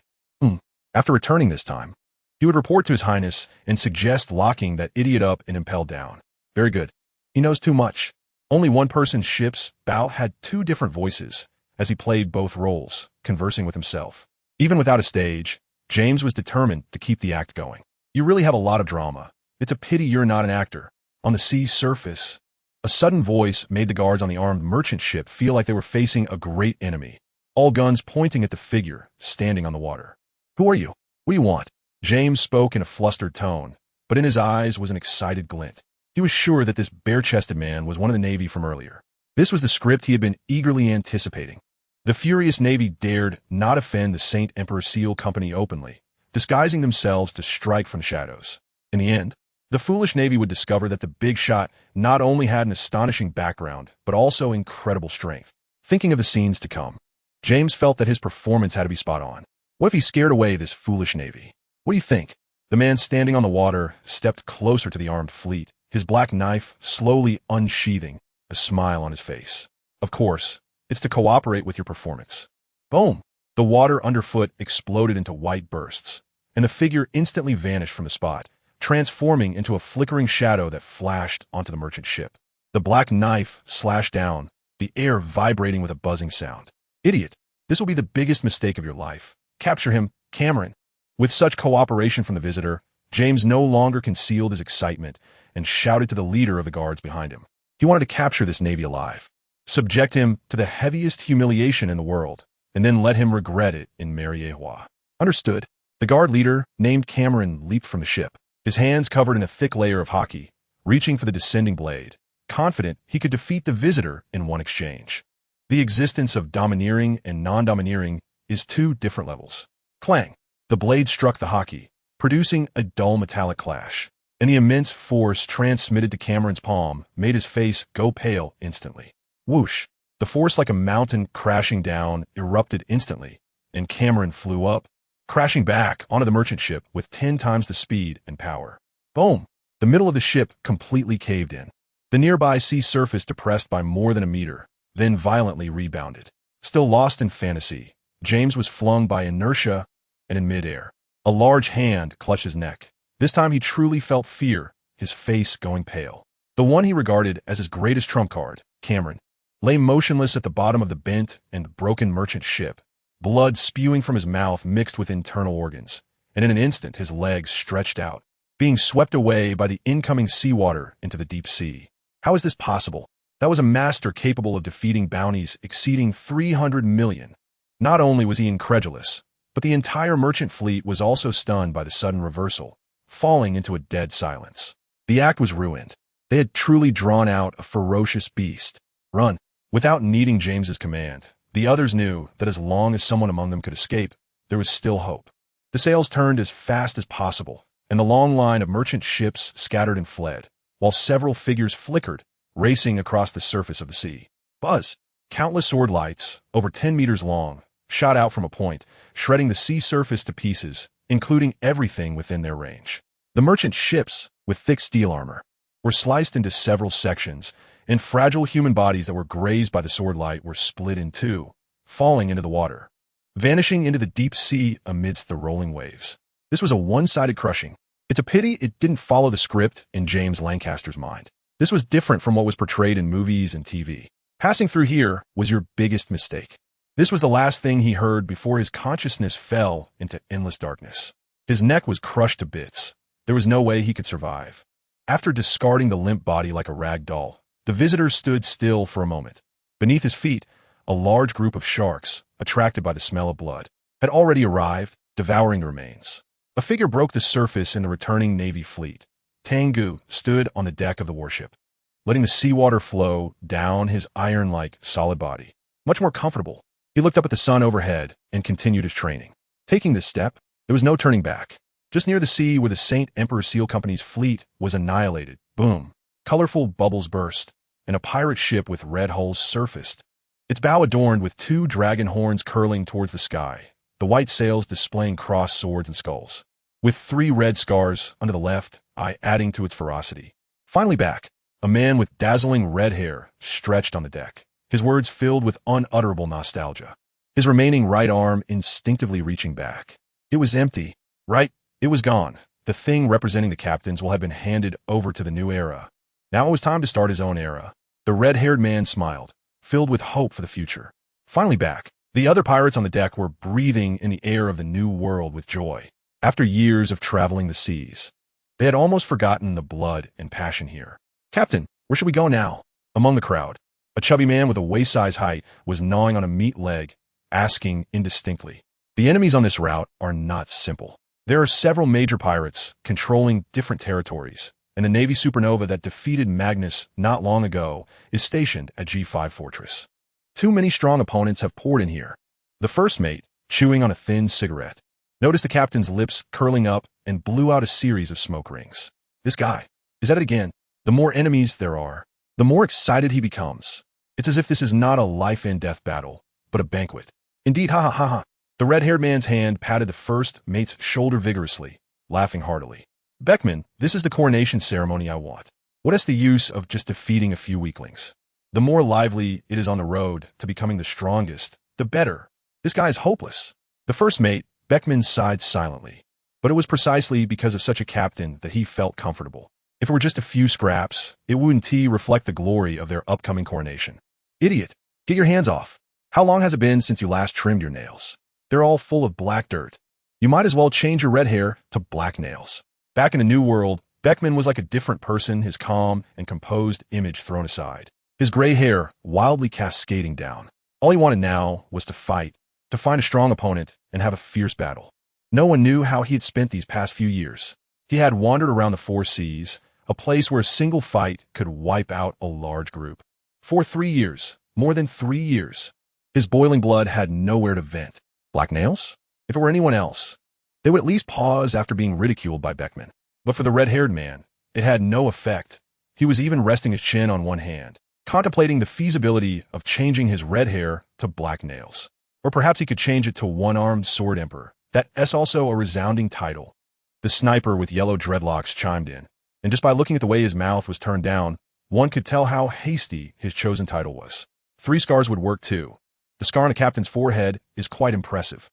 After returning this time, he would report to His Highness and suggest locking that idiot up and impel down. Very good. He knows too much. Only one person's ship's bow had two different voices, as he played both roles, conversing with himself. Even without a stage, James was determined to keep the act going. You really have a lot of drama. It's a pity you're not an actor. On the sea's surface, a sudden voice made the guards on the armed merchant ship feel like they were facing a great enemy, all guns pointing at the figure standing on the water. Who are you? What do you want? James spoke in a flustered tone, but in his eyes was an excited glint. He was sure that this bare-chested man was one of the Navy from earlier. This was the script he had been eagerly anticipating. The furious Navy dared not offend the St. Emperor Seal Company openly, disguising themselves to strike from the shadows. In the end, the foolish Navy would discover that the big shot not only had an astonishing background, but also incredible strength. Thinking of the scenes to come, James felt that his performance had to be spot on. What if he scared away this foolish Navy? What do you think? The man standing on the water stepped closer to the armed fleet, his black knife slowly unsheathing, a smile on his face. Of course, it's to cooperate with your performance. Boom! The water underfoot exploded into white bursts, and the figure instantly vanished from the spot, transforming into a flickering shadow that flashed onto the merchant ship. The black knife slashed down, the air vibrating with a buzzing sound. Idiot! This will be the biggest mistake of your life. Capture him, Cameron. With such cooperation from the visitor, James no longer concealed his excitement and shouted to the leader of the guards behind him. He wanted to capture this Navy alive, subject him to the heaviest humiliation in the world, and then let him regret it in Mariejois. Understood. The guard leader, named Cameron, leaped from the ship, his hands covered in a thick layer of hockey, reaching for the descending blade, confident he could defeat the visitor in one exchange. The existence of domineering and non-domineering is two different levels. Clang! The blade struck the hockey, producing a dull metallic clash, and the immense force transmitted to Cameron's palm made his face go pale instantly. Whoosh! The force, like a mountain crashing down, erupted instantly, and Cameron flew up, crashing back onto the merchant ship with 10 times the speed and power. Boom! The middle of the ship completely caved in. The nearby sea surface depressed by more than a meter, then violently rebounded. Still lost in fantasy, James was flung by inertia and in midair. A large hand clutched his neck. This time he truly felt fear, his face going pale. The one he regarded as his greatest trump card, Cameron, lay motionless at the bottom of the bent and broken merchant ship, blood spewing from his mouth mixed with internal organs, and in an instant his legs stretched out, being swept away by the incoming seawater into the deep sea. How is this possible? That was a master capable of defeating bounties exceeding 300 million. Not only was he incredulous, but the entire merchant fleet was also stunned by the sudden reversal, falling into a dead silence. The act was ruined. They had truly drawn out a ferocious beast. Run! Without needing James's command, the others knew that as long as someone among them could escape, there was still hope. The sails turned as fast as possible, and the long line of merchant ships scattered and fled, while several figures flickered, racing across the surface of the sea. Buzz! Countless sword lights, over 10 meters long, shot out from a point, shredding the sea surface to pieces, including everything within their range. The merchant ships, with thick steel armor, were sliced into several sections, and fragile human bodies that were grazed by the sword light were split in two, falling into the water, vanishing into the deep sea amidst the rolling waves. This was a one-sided crushing. It's a pity it didn't follow the script in James Lancaster's mind. This was different from what was portrayed in movies and TV. Passing through here was your biggest mistake. This was the last thing he heard before his consciousness fell into endless darkness. His neck was crushed to bits. There was no way he could survive. After discarding the limp body like a rag doll, the visitor stood still for a moment. Beneath his feet, a large group of sharks, attracted by the smell of blood, had already arrived, devouring the remains. A figure broke the surface in the returning Navy fleet, Tang Ge stood on the deck of the warship, letting the seawater flow down his iron-like solid body. Much more comfortable, he looked up at the sun overhead and continued his training. Taking this step, there was no turning back. Just near the sea where the St. Emperor Seal Company's fleet was annihilated, boom, colorful bubbles burst, and a pirate ship with red hulls surfaced. Its bow adorned with two dragon horns curling towards the sky, the white sails displaying crossed swords and skulls, with three red scars under the left eye adding to its ferocity. Finally back, a man with dazzling red hair stretched on the deck, his words filled with unutterable nostalgia, his remaining right arm instinctively reaching back. It was empty. Right, it was gone. The thing representing the captains will have been handed over to the new era. Now it was time to start his own era. The red-haired man smiled, filled with hope for the future. Finally back, the other pirates on the deck were breathing in the air of the new world with joy. After years of traveling the seas, they had almost forgotten the blood and passion here. "Captain, where should we go now?" Among the crowd, a chubby man with a waist-size height was gnawing on a meat leg, asking indistinctly. The enemies on this route are not simple. There are several major pirates controlling different territories, and the Navy supernova that defeated Magnus not long ago is stationed at G5 Fortress. Too many strong opponents have poured in here. The first mate, chewing on a thin cigarette, noticed the captain's lips curling up and blew out a series of smoke rings. This guy is at it again. The more enemies there are, the more excited he becomes. It's as if this is not a life-and-death battle, but a banquet. Indeed, ha ha ha ha. The red-haired man's hand patted the first mate's shoulder vigorously, laughing heartily. "Beckman, this is the coronation ceremony I want. What is the use of just defeating a few weaklings? The more lively it is on the road to becoming the strongest, the better. This guy is hopeless." The first mate, Beckman, sighed silently. But it was precisely because of such a captain that he felt comfortable. If it were just a few scraps, it wouldn't reflect the glory of their upcoming coronation. "Idiot, get your hands off. How long has it been since you last trimmed your nails? They're all full of black dirt. You might as well change your red hair to black nails." Back in the New World, Beckman was like a different person, his calm and composed image thrown aside, his gray hair wildly cascading down. All he wanted now was to fight, to find a strong opponent and have a fierce battle. No one knew how he had spent these past few years. He had wandered around the four seas, a place where a single fight could wipe out a large group. For 3 years, more than 3 years, his boiling blood had nowhere to vent. Black nails? If it were anyone else, they would at least pause after being ridiculed by Beckman. But for the red-haired man, it had no effect. He was even resting his chin on one hand, contemplating the feasibility of changing his red hair to black nails. Or perhaps he could change it to one-armed sword emperor. That's also a resounding title. The sniper with yellow dreadlocks chimed in, and just by looking at the way his mouth was turned down, one could tell how hasty his chosen title was. 3 scars would work too. The scar on the captain's forehead is quite impressive.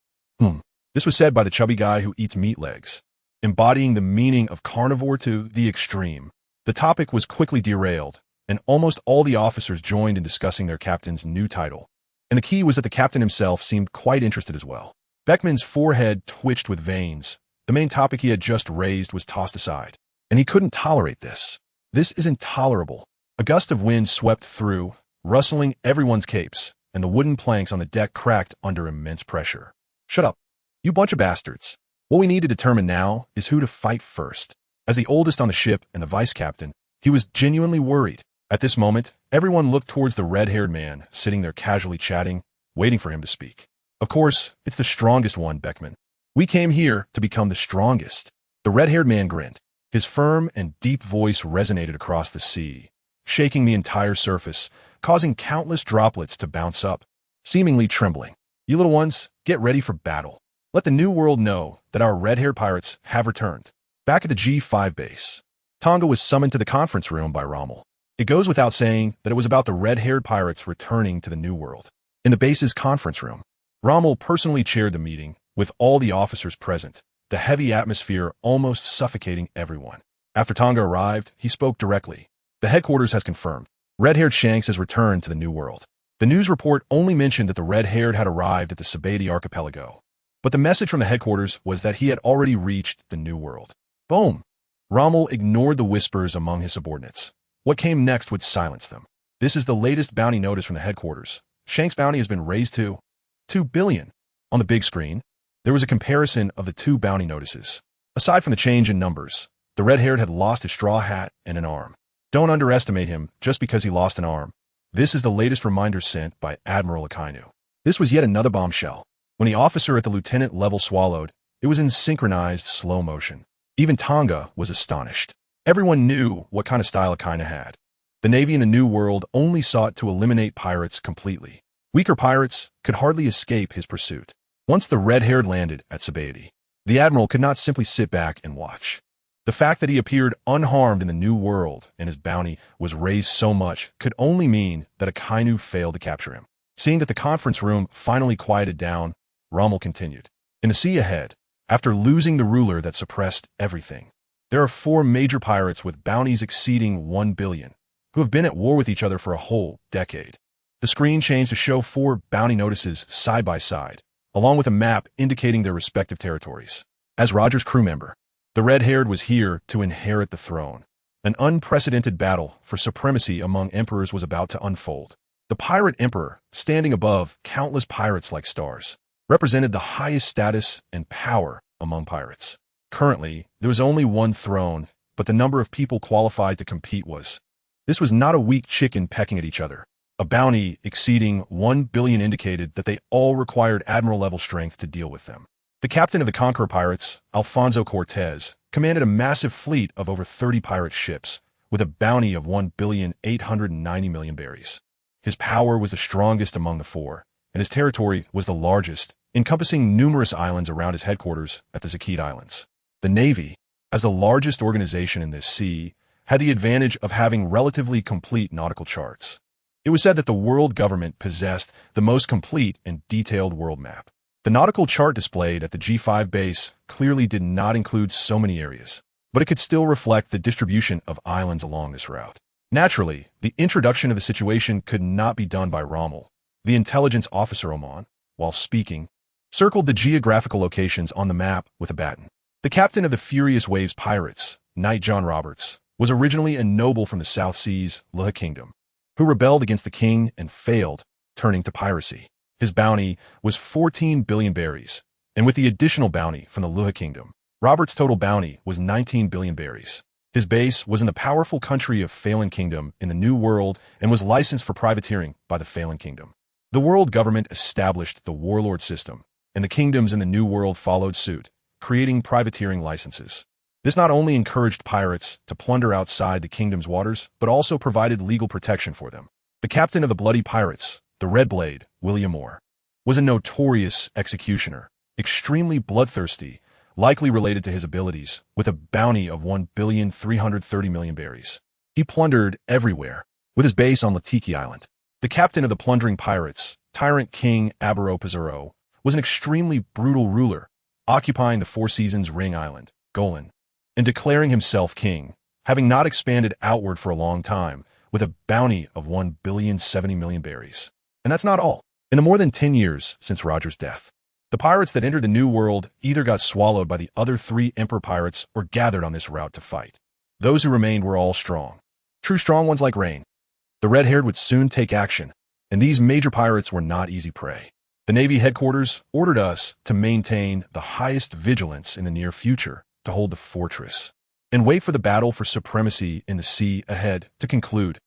This was said by the chubby guy who eats meat legs, embodying the meaning of carnivore to the extreme. The topic was quickly derailed, and almost all the officers joined in discussing their captain's new title. And the key was that the captain himself seemed quite interested as well. Beckman's forehead twitched with veins. The main topic he had just raised was tossed aside, and he couldn't tolerate this. This is intolerable. A gust of wind swept through, rustling everyone's capes, and the wooden planks on the deck cracked under immense pressure. "Shut up, you bunch of bastards. What we need to determine now is who to fight first." As the oldest on the ship and the vice-captain, he was genuinely worried. At this moment, everyone looked towards the red-haired man, sitting there casually chatting, waiting for him to speak. "Of course, it's the strongest one, Beckman. We came here to become the strongest." The red-haired man grinned. His firm and deep voice resonated across the sea, shaking the entire surface, causing countless droplets to bounce up, seemingly trembling. "You little ones, get ready for battle. Let the new world know that our red-haired pirates have returned." Back at the G5 base, Tang Ge was summoned to the conference room by Rommel. It goes without saying that it was about the red-haired pirates returning to the new world. In the base's conference room, Rommel personally chaired the meeting, with all the officers present, the heavy atmosphere almost suffocating everyone. After Tang Ge arrived, he spoke directly. "The headquarters has confirmed. Red-haired Shanks has returned to the New World." The news report only mentioned that the red-haired had arrived at the Sabeti archipelago, but the message from the headquarters was that he had already reached the New World. Boom! Rommel ignored the whispers among his subordinates. What came next would silence them. "This is the latest bounty notice from the headquarters. Shank's bounty has been raised to 2 billion. On the big screen, there was a comparison of the 2 bounty notices. Aside from the change in numbers, The red-haired had lost his straw hat and an arm. Don't underestimate him just because he lost an arm. This is the latest reminder sent by Admiral Akainu. This was yet another bombshell. When the officer at the lieutenant level swallowed, it was in synchronized slow motion. Even Tang Ge was astonished. Everyone knew what kind of style Akainu had. The Navy in the New World only sought to eliminate pirates completely. Weaker pirates could hardly escape his pursuit. Once the red-haired landed at Sabaody, the admiral could not simply sit back and watch. The fact that he appeared unharmed in the New World and his bounty was raised so much could only mean that Akainu failed to capture him. Seeing that the conference room finally quieted down, Rommel continued. In the sea ahead, after losing the ruler that suppressed everything, there are 4 major pirates with bounties exceeding 1 billion, who have been at war with each other for a whole decade. The screen changed to show 4 bounty notices side by side, along with a map indicating their respective territories. As Roger's crew member, the red-haired was here to inherit the throne. An unprecedented battle for supremacy among emperors was about to unfold. The pirate emperor, standing above countless pirates like stars, represented the highest status and power among pirates. Currently, there was only one throne, but the number of people qualified to compete was. This was not a weak chicken pecking at each other. A bounty exceeding 1 billion indicated that they all required admiral-level strength to deal with them. The captain of the Conqueror Pirates, Alfonso Cortez, commanded a massive fleet of over 30 pirate ships, with a bounty of 1,890,000,000 berries. His power was the strongest among the 4, and his territory was the largest, encompassing numerous islands around his headquarters at the Zakite Islands. The Navy, as the largest organization in this sea, had the advantage of having relatively complete nautical charts. It was said that the world government possessed the most complete and detailed world map. The nautical chart displayed at the G5 base clearly did not include so many areas, but it could still reflect the distribution of islands along this route. Naturally, the introduction of the situation could not be done by Rommel. The intelligence officer Oman, while speaking, circled the geographical locations on the map with a baton. The captain of the Furious Waves pirates, Knight John Roberts, was originally a noble from the South Seas, Luha Kingdom, who rebelled against the king and failed, turning to piracy. His bounty was 14 billion berries, and with the additional bounty from the Luha Kingdom, Robert's total bounty was 19 billion berries. His base was in the powerful country of Phelan Kingdom in the New World and was licensed for privateering by the Phelan Kingdom. The world government established the warlord system, and the kingdoms in the New World followed suit, creating privateering licenses. This not only encouraged pirates to plunder outside the kingdom's waters, but also provided legal protection for them. The captain of the Bloody Pirates, the Red Blade, William Moore, was a notorious executioner, extremely bloodthirsty, likely related to his abilities, with a bounty of 1,330,000,000 berries. He plundered everywhere, with his base on Latiki Island. The captain of the plundering pirates, Tyrant King Abaro Pizarro, was an extremely brutal ruler, occupying the Four Seasons Ring Island, Golan, and declaring himself king, having not expanded outward for a long time, with a bounty of 1,070,000,000 berries. And that's not all. In the more than 10 years since Roger's death, the pirates that entered the New World either got swallowed by the other 3 Emperor pirates or gathered on this route to fight. Those who remained were all strong. True strong ones like Rain. The red-haired would soon take action, and these major pirates were not easy prey. The Navy headquarters ordered us to maintain the highest vigilance in the near future to hold the fortress, and wait for the battle for supremacy in the sea ahead to conclude.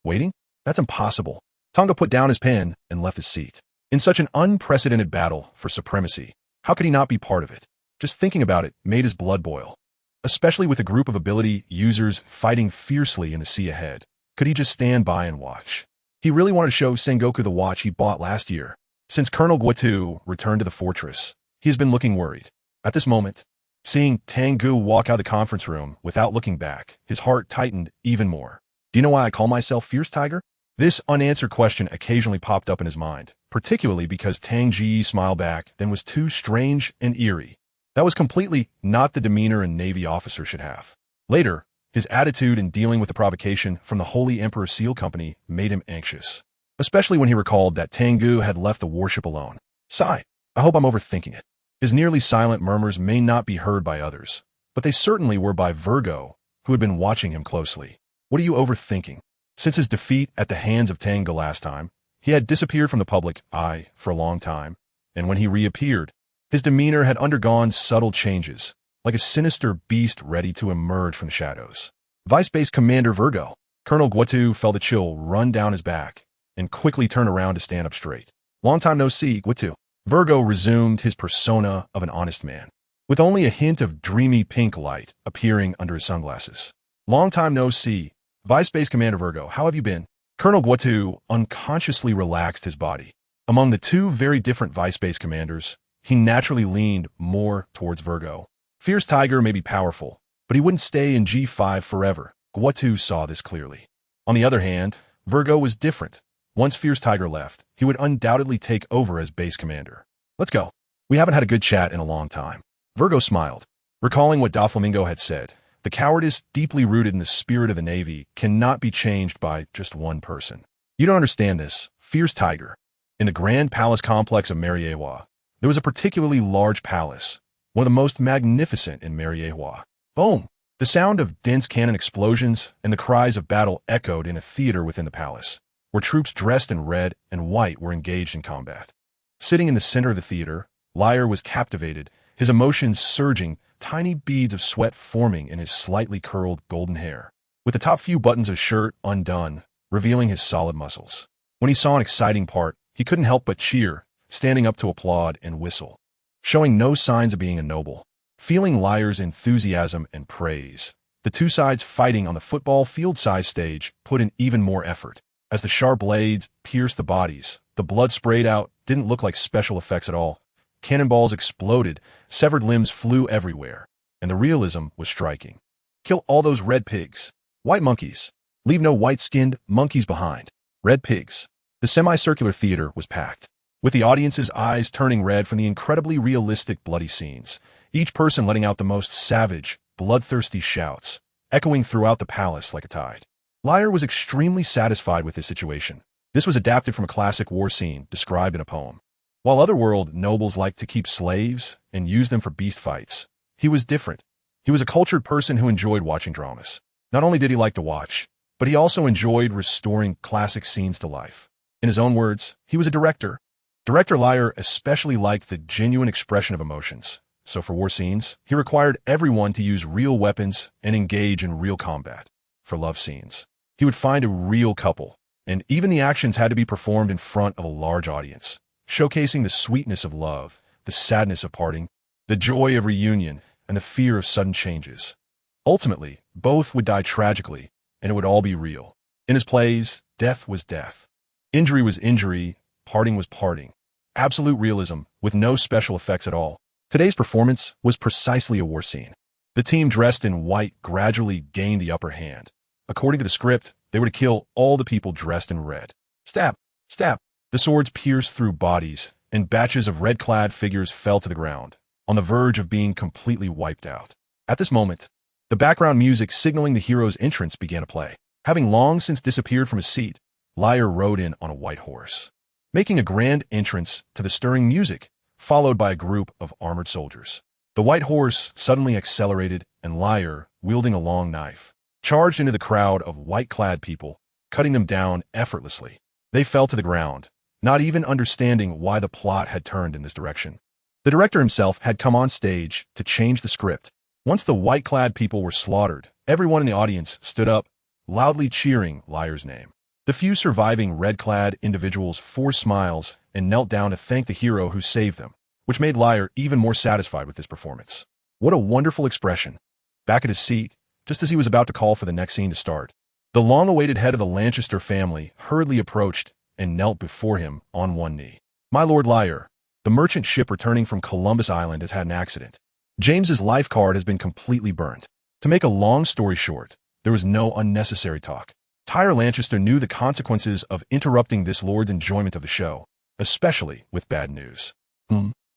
Waiting? That's impossible. Tang Ge put down his pen and left his seat. In such an unprecedented battle for supremacy, how could he not be part of it? Just thinking about it made his blood boil. Especially with a group of ability users fighting fiercely in the sea ahead. Could he just stand by and watch? He really wanted to show Sengoku the watch he bought last year. Since Colonel Guotu returned to the fortress, he has been looking worried. At this moment, seeing Tang Ge walk out of the conference room without looking back, his heart tightened even more. Do you know why I call myself Fierce Tiger? This unanswered question occasionally popped up in his mind, particularly because Tang Ge smiled back, then was too strange and eerie. That was completely not the demeanor a Navy officer should have. Later, his attitude in dealing with the provocation from the Holy Emperor Seal Company made him anxious, especially when he recalled that Tang Ge had left the warship alone. Sigh, I hope I'm overthinking it. His nearly silent murmurs may not be heard by others, but they certainly were by Virgo, who had been watching him closely. What are you overthinking? Since his defeat at the hands of Tang Ge last time, he had disappeared from the public eye for a long time, and when he reappeared, his demeanor had undergone subtle changes, like a sinister beast ready to emerge from the shadows. Vice Base Commander Virgo. Colonel Guatu felt a chill run down his back and quickly turned around to stand up straight. Long time no see, Guatu. Virgo resumed his persona of an honest man, with only a hint of dreamy pink light appearing under his sunglasses. Long time no see, Vice Base Commander Virgo, how have you been? Colonel Guatu unconsciously relaxed his body. Among the two very different Vice Base commanders, he naturally leaned more towards Virgo. Fierce Tiger may be powerful, but he wouldn't stay in G5 forever. Guatu saw this clearly. On the other hand, Virgo was different. Once Fierce Tiger left, he would undoubtedly take over as base commander. Let's go. We haven't had a good chat in a long time. Virgo smiled, recalling what Doflamingo had said. The cowardice deeply rooted in the spirit of the Navy cannot be changed by just one person. You don't understand this, Fierce Tiger. In the Grand Palace complex of Mariewa, there was a particularly large palace, one of the most magnificent in Mariewa. Boom! The sound of dense cannon explosions and the cries of battle echoed in a theater within the palace, where troops dressed in red and white were engaged in combat. Sitting in the center of the theater, Liar was captivated, his emotions surging, tiny beads of sweat forming in his slightly curled golden hair, with the top few buttons of shirt undone, revealing his solid muscles. When he saw an exciting part, he couldn't help but cheer, standing up to applaud and whistle, showing no signs of being a noble. Feeling Liar's enthusiasm and praise, the two sides fighting on the football field-sized stage put in even more effort. As the sharp blades pierced the bodies, the blood sprayed out didn't look like special effects at all. Cannonballs exploded, severed limbs flew everywhere, and the realism was striking. Kill all those red pigs. White monkeys. Leave no white-skinned monkeys behind. Red pigs. The semicircular theater was packed, with the audience's eyes turning red from the incredibly realistic bloody scenes, each person letting out the most savage, bloodthirsty shouts, echoing throughout the palace like a tide. Liar was extremely satisfied with this situation. This was adapted from a classic war scene described in a poem. While otherworld nobles liked to keep slaves and use them for beast fights, he was different. He was a cultured person who enjoyed watching dramas. Not only did he like to watch, but he also enjoyed restoring classic scenes to life. In his own words, he was a director. Director Liar especially liked the genuine expression of emotions. So for war scenes, he required everyone to use real weapons and engage in real combat. For love scenes, he would find a real couple, and even the actions had to be performed in front of a large audience, showcasing the sweetness of love, the sadness of parting, the joy of reunion, and the fear of sudden changes. Ultimately, both would die tragically, and it would all be real. In his plays, death was death. Injury was injury, parting was parting. Absolute realism, with no special effects at all. Today's performance was precisely a war scene. The team dressed in white gradually gained the upper hand. According to the script, they were to kill all the people dressed in red. Stab! Stab! The swords pierced through bodies, and batches of red-clad figures fell to the ground, on the verge of being completely wiped out. At this moment, the background music signaling the hero's entrance began to play. Having long since disappeared from his seat, Liar rode in on a white horse, making a grand entrance to the stirring music, followed by a group of armored soldiers. The white horse suddenly accelerated, and Liar, wielding a long knife, charged into the crowd of white-clad people, cutting them down effortlessly. They fell to the ground, not even understanding why the plot had turned in this direction. The director himself had come on stage to change the script. Once the white-clad people were slaughtered, everyone in the audience stood up, loudly cheering Liar's name. The few surviving red-clad individuals forced smiles and knelt down to thank the hero who saved them, which made Liar even more satisfied with his performance. What a wonderful expression. Back at his seat, just as he was about to call for the next scene to start, the long-awaited head of the Lancaster family hurriedly approached and knelt before him on one knee. My Lord Liar, the merchant ship returning from Columbus Island has had an accident. James's life card has been completely burnt. To make a long story short, there was no unnecessary talk. Tyre Lancaster knew the consequences of interrupting this lord's enjoyment of the show, especially with bad news.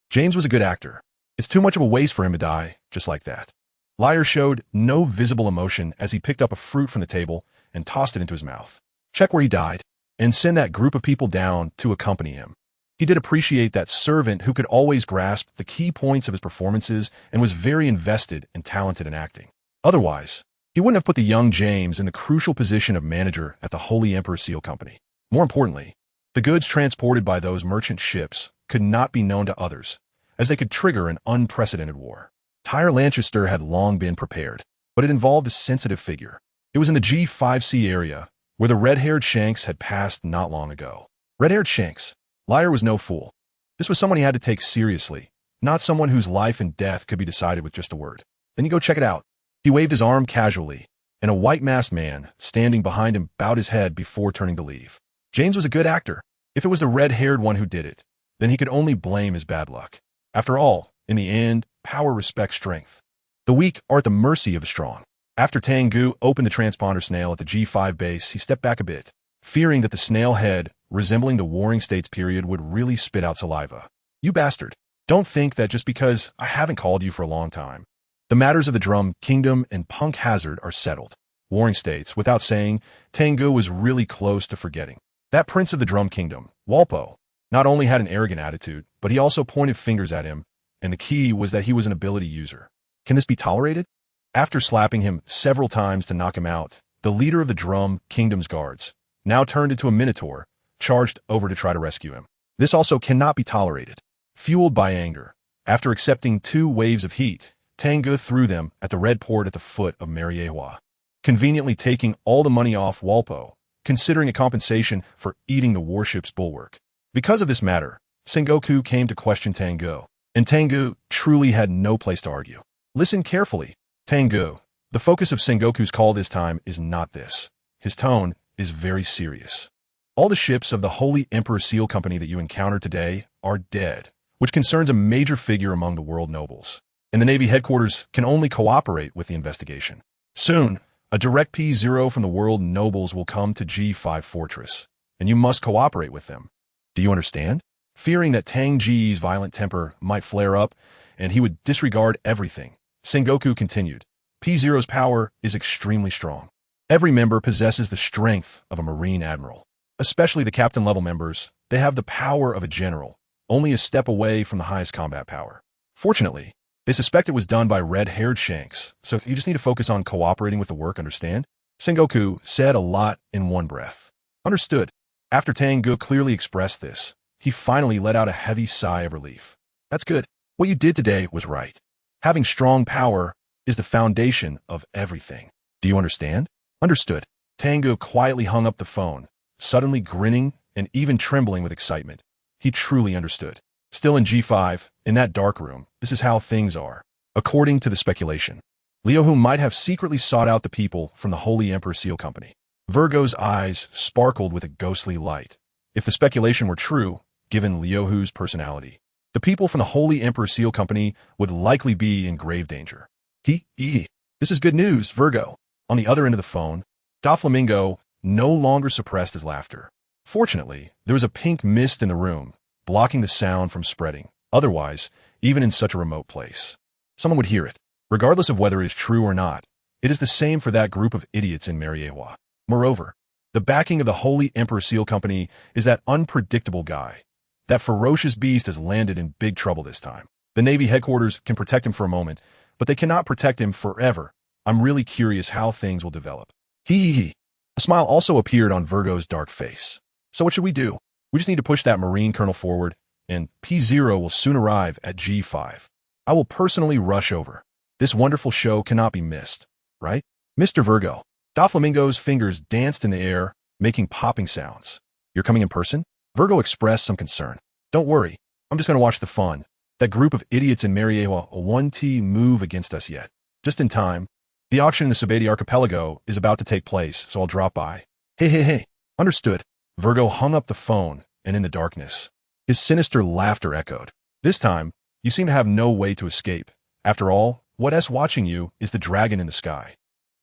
James was a good actor. It's too much of a waste for him to die, just like that. Liar showed no visible emotion as he picked up a fruit from the table and tossed it into his mouth. Check where he died, and send that group of people down to accompany him. He did appreciate that servant who could always grasp the key points of his performances and was very invested and talented in acting. Otherwise, he wouldn't have put the young James in the crucial position of manager at the Holy Emperor Seal Company. More importantly, the goods transported by those merchant ships could not be known to others, as they could trigger an unprecedented war. Tyre Lanchester had long been prepared, but it involved a sensitive figure. It was in the G5C area, where the red-haired Shanks had passed not long ago. Red-haired Shanks. Liar was no fool. This was someone he had to take seriously, not someone whose life and death could be decided with just a word. Then you go check it out. He waved his arm casually, and a white-masked man, standing behind him, bowed his head before turning to leave. James was a good actor. If it was the red-haired one who did it, then he could only blame his bad luck. After all, in the end, power respects strength. The weak are at the mercy of the strong. After Tang Ge opened the transponder snail at the G5 base, he stepped back a bit, fearing that the snail head, resembling the Warring States period, would really spit out saliva. You bastard. Don't think that just because I haven't called you for a long time. The matters of the Drum Kingdom and Punk Hazard are settled. Warring States, without saying, Tang Ge was really close to forgetting. That prince of the Drum Kingdom, Walpo, not only had an arrogant attitude, but he also pointed fingers at him, and the key was that he was an ability user. Can this be tolerated? After slapping him several times to knock him out, the leader of the Drum Kingdom's guards now turned into a minotaur, charged over to try to rescue him. This also cannot be tolerated. Fueled by anger, after accepting 2 waves of heat, Tang Ge threw them at the red port at the foot of Mariewa, conveniently taking all the money off Walpo, considering a compensation for eating the warship's bulwark. Because of this matter, Sengoku came to question Tang Ge, and Tang Ge truly had no place to argue. Listen carefully. Tang Ge, the focus of Sengoku's call this time is not this. His tone is very serious. All the ships of the Holy Emperor Seal Company that you encountered today are dead, which concerns a major figure among the world nobles. And the Navy headquarters can only cooperate with the investigation. Soon, a direct P0 from the world nobles will come to G5 Fortress, and you must cooperate with them. Do you understand? Fearing that Tang Ge's violent temper might flare up, and he would disregard everything, Sengoku continued. P0's power is extremely strong. Every member possesses the strength of a Marine Admiral. Especially the captain-level members, they have the power of a general, only a step away from the highest combat power. Fortunately, they suspect it was done by red-haired Shanks, so you just need to focus on cooperating with the work, understand? Sengoku said a lot in one breath. Understood. After Tang Ge clearly expressed this, he finally let out a heavy sigh of relief. That's good. What you did today was right. Having strong power is the foundation of everything. Do you understand? Understood. Tang Ge quietly hung up the phone, suddenly grinning and even trembling with excitement. He truly understood. Still in G5, in that dark room, this is how things are. According to the speculation, Liu might have secretly sought out the people from the Holy Emperor Seal Company. Virgo's eyes sparkled with a ghostly light. If the speculation were true, given Liu's personality, the people from the Holy Emperor Seal Company would likely be in grave danger. This is good news, Virgo. On the other end of the phone, Doflamingo no longer suppressed his laughter. Fortunately, there was a pink mist in the room, blocking the sound from spreading. Otherwise, even in such a remote place, someone would hear it. Regardless of whether it is true or not, it is the same for that group of idiots in Mariewa. Moreover, the backing of the Holy Emperor Seal Company is that unpredictable guy. That ferocious beast has landed in big trouble this time. The Navy headquarters can protect him for a moment, but they cannot protect him forever. I'm really curious how things will develop. A smile also appeared on Virgo's dark face. So what should we do? We just need to push that Marine Colonel forward, and P0 will soon arrive at G5. I will personally rush over. This wonderful show cannot be missed, right? Mr. Virgo. Doflamingo's fingers danced in the air, making popping sounds. You're coming in person? Virgo expressed some concern. Don't worry, I'm just going to watch the fun. That group of idiots in Mariewa won't move against us yet. Just in time. The auction in the Sabati archipelago is about to take place, so I'll drop by. Hey. Understood. Virgo hung up the phone, and in the darkness, his sinister laughter echoed. This time, you seem to have no way to escape. After all, what's watching you is the dragon in the sky.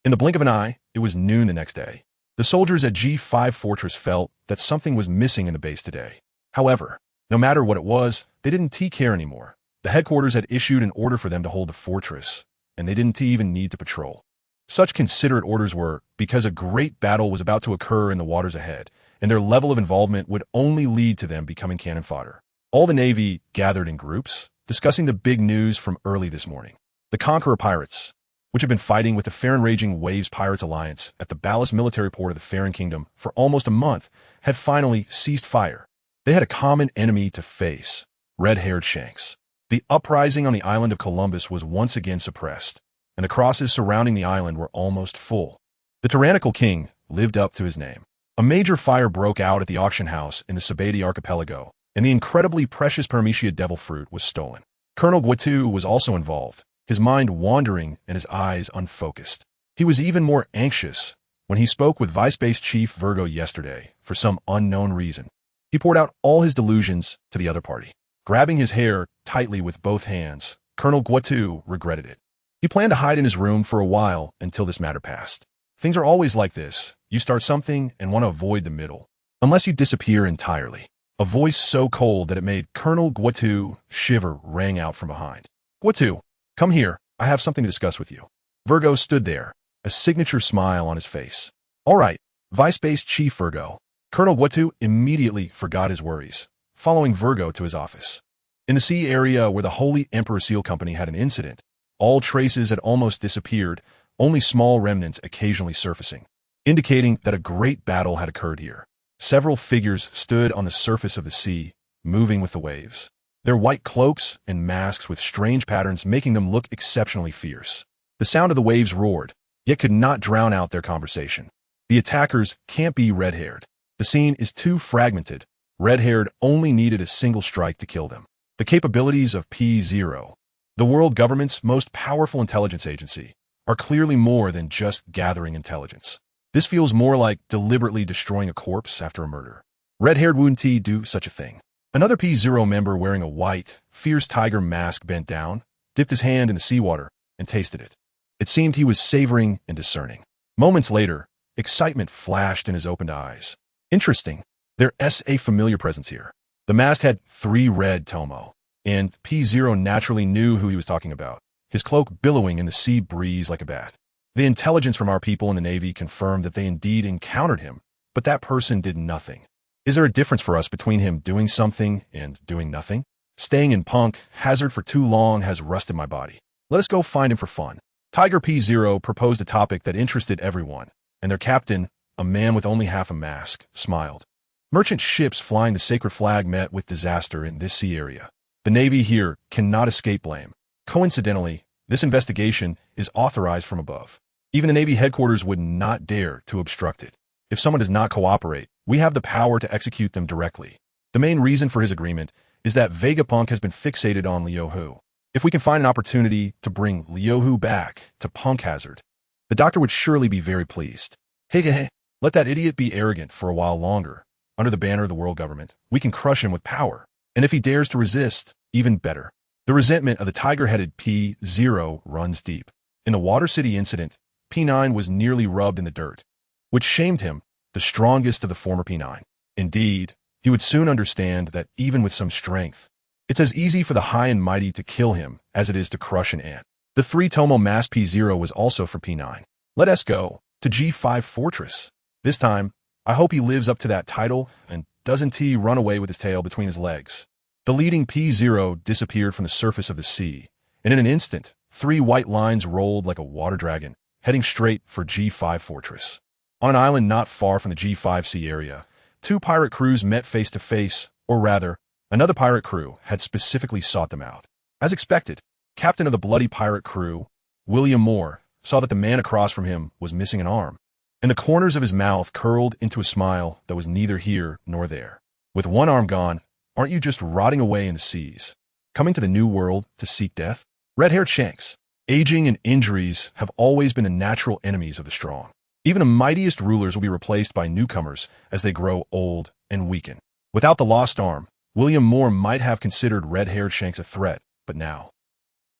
In the blink of an eye, it was noon the next day. The soldiers at G5 Fortress felt that something was missing in the base today. However, no matter what it was, they didn't care anymore. The headquarters had issued an order for them to hold the fortress, and they didn't even need to patrol. Such considerate orders were because a great battle was about to occur in the waters ahead, and their level of involvement would only lead to them becoming cannon fodder. All the Navy gathered in groups, discussing the big news from early this morning. The Conqueror Pirates, which had been fighting with the Fair-Raging Waves Pirates Alliance at the ballast military port of the Farron Kingdom for almost a month, had finally ceased fire. They had a common enemy to face, red-haired Shanks. The uprising on the island of Columbus was once again suppressed, and the crosses surrounding the island were almost full. The tyrannical king lived up to his name. A major fire broke out at the auction house in the Sabati archipelago, and the incredibly precious Paramecia devil fruit was stolen. Colonel Guitu was also involved, his mind wandering and his eyes unfocused. He was even more anxious when he spoke with Vice Base Chief Virgo yesterday for some unknown reason. He poured out all his delusions to the other party. Grabbing his hair tightly with both hands, Colonel Guitu regretted it. He planned to hide in his room for a while until this matter passed. Things are always like this. You start something and want to avoid the middle, unless you disappear entirely. A voice so cold that it made Colonel Guitu shiver rang out from behind. Guitu, come here. I have something to discuss with you. Virgo stood there, a signature smile on his face. All right, Vice Base Chief Virgo. Colonel Guitu immediately forgot his worries, following Virgo to his office. In the sea area where the Holy Emperor Seal Company had an incident, all traces had almost disappeared, only small remnants occasionally surfacing, indicating that a great battle had occurred here. Several figures stood on the surface of the sea, moving with the waves, their white cloaks and masks with strange patterns making them look exceptionally fierce. The sound of the waves roared, yet could not drown out their conversation. The attackers can't be red-haired. The scene is too fragmented. Red-haired only needed a single strike to kill them. The capabilities of P0, the world government's most powerful intelligence agency, are clearly more than just gathering intelligence. This feels more like deliberately destroying a corpse after a murder. Red-haired wouldn't do such a thing. Another P0 member wearing a white, fierce tiger mask bent down, dipped his hand in the seawater, and tasted it. It seemed he was savoring and discerning. Moments later, excitement flashed in his opened eyes. Interesting. There's a familiar presence here. The mask had 3 red tomo, and P0 naturally knew who he was talking about, his cloak billowing in the sea breeze like a bat. The intelligence from our people in the Navy confirmed that they indeed encountered him, but that person did nothing. Is there a difference for us between him doing something and doing nothing? Staying in punk hazard for too long has rusted my body. Let us go find him for fun. Tiger P0 proposed a topic that interested everyone, and their captain, a man with only half a mask, smiled. Merchant ships flying the sacred flag met with disaster in this sea area. The Navy here cannot escape blame. Coincidentally, this investigation is authorized from above. Even the Navy headquarters would not dare to obstruct it. If someone does not cooperate, we have the power to execute them directly. The main reason for his agreement is that Vegapunk has been fixated on Liuhu. If we can find an opportunity to bring Liuhu back to Punk Hazard, the doctor would surely be very pleased. Hey, let that idiot be arrogant for a while longer. Under the banner of the world government, we can crush him with power. And if he dares to resist, even better. The resentment of the tiger-headed P0 runs deep. In the Water City incident, P9 was nearly rubbed in the dirt, which shamed him, the strongest of the former P9. Indeed, he would soon understand that even with some strength, it's as easy for the high and mighty to kill him as it is to crush an ant. The 3-tomo mass P0 was also for P9. Let us go to G5 Fortress. This time, I hope he lives up to that title and doesn't run away with his tail between his legs. The leading P0 disappeared from the surface of the sea, and in an instant, 3 white lines rolled like a water dragon, heading straight for G5 Fortress. On an island not far from the G5 sea area, 2 pirate crews met face to face, or rather, another pirate crew had specifically sought them out. As expected, captain of the bloody pirate crew, William Moore, saw that the man across from him was missing an arm, and the corners of his mouth curled into a smile that was neither here nor there. With one arm gone, aren't you just rotting away in the seas, coming to the new world to seek death? Red-haired Shanks. Aging and injuries have always been the natural enemies of the strong. Even the mightiest rulers will be replaced by newcomers as they grow old and weaken. Without the lost arm, William Moore might have considered red-haired Shanks a threat, but now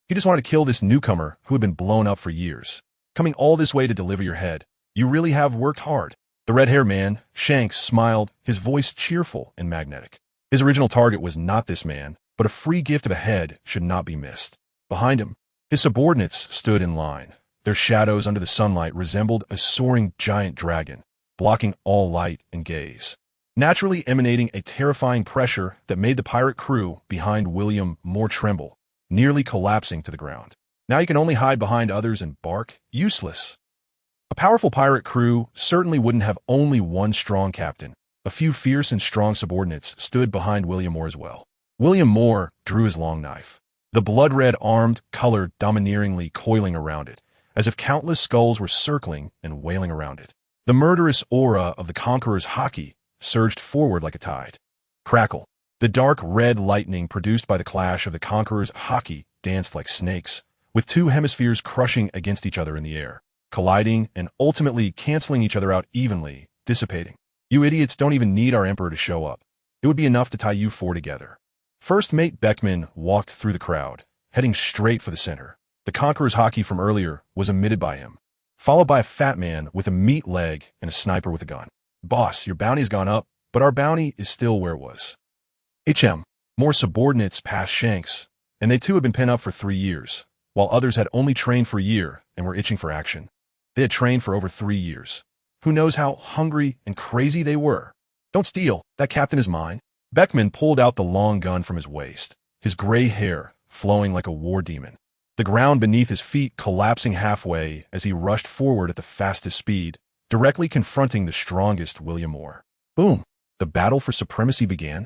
he just wanted to kill this newcomer who had been blown up for years. Coming all this way to deliver your head, you really have worked hard. The red-haired man, Shanks, smiled, his voice cheerful and magnetic. His original target was not this man, but a free gift of a head should not be missed. Behind him, his subordinates stood in line. Their shadows under the sunlight resembled a soaring giant dragon, blocking all light and gaze, naturally emanating a terrifying pressure that made the pirate crew behind William Moore tremble, nearly collapsing to the ground. Now you can only hide behind others and bark. Useless. A powerful pirate crew certainly wouldn't have only one strong captain. A few fierce and strong subordinates stood behind William Moore as well. William Moore drew his long knife. the blood-red armed color domineeringly coiling around it, as if countless skulls were circling and wailing around it. The murderous aura of the conqueror's haki surged forward like a tide. Crackle. The dark red lightning produced by the clash of the conqueror's haki danced like snakes, with two hemispheres crushing against each other in the air, colliding and ultimately canceling each other out evenly, dissipating. You idiots don't even need our emperor to show up. It would be enough to tie you four together. First mate Beckman walked through the crowd, heading straight for the center. The conqueror's haki from earlier was emitted by him, followed by a fat man with a meat leg and a sniper with a gun. Boss, your bounty's gone up, but our bounty is still where it was. More subordinates passed Shanks, and they too had been pent up for 3 years, while others had only trained for a year and were itching for action. They had trained for over 3 years. Who knows how hungry and crazy they were? Don't steal, that captain is mine. Beckman pulled out the long gun from his waist, his gray hair flowing like a war demon, the ground beneath his feet collapsing halfway as he rushed forward at the fastest speed, directly confronting the strongest William Moore. Boom! The battle for supremacy began.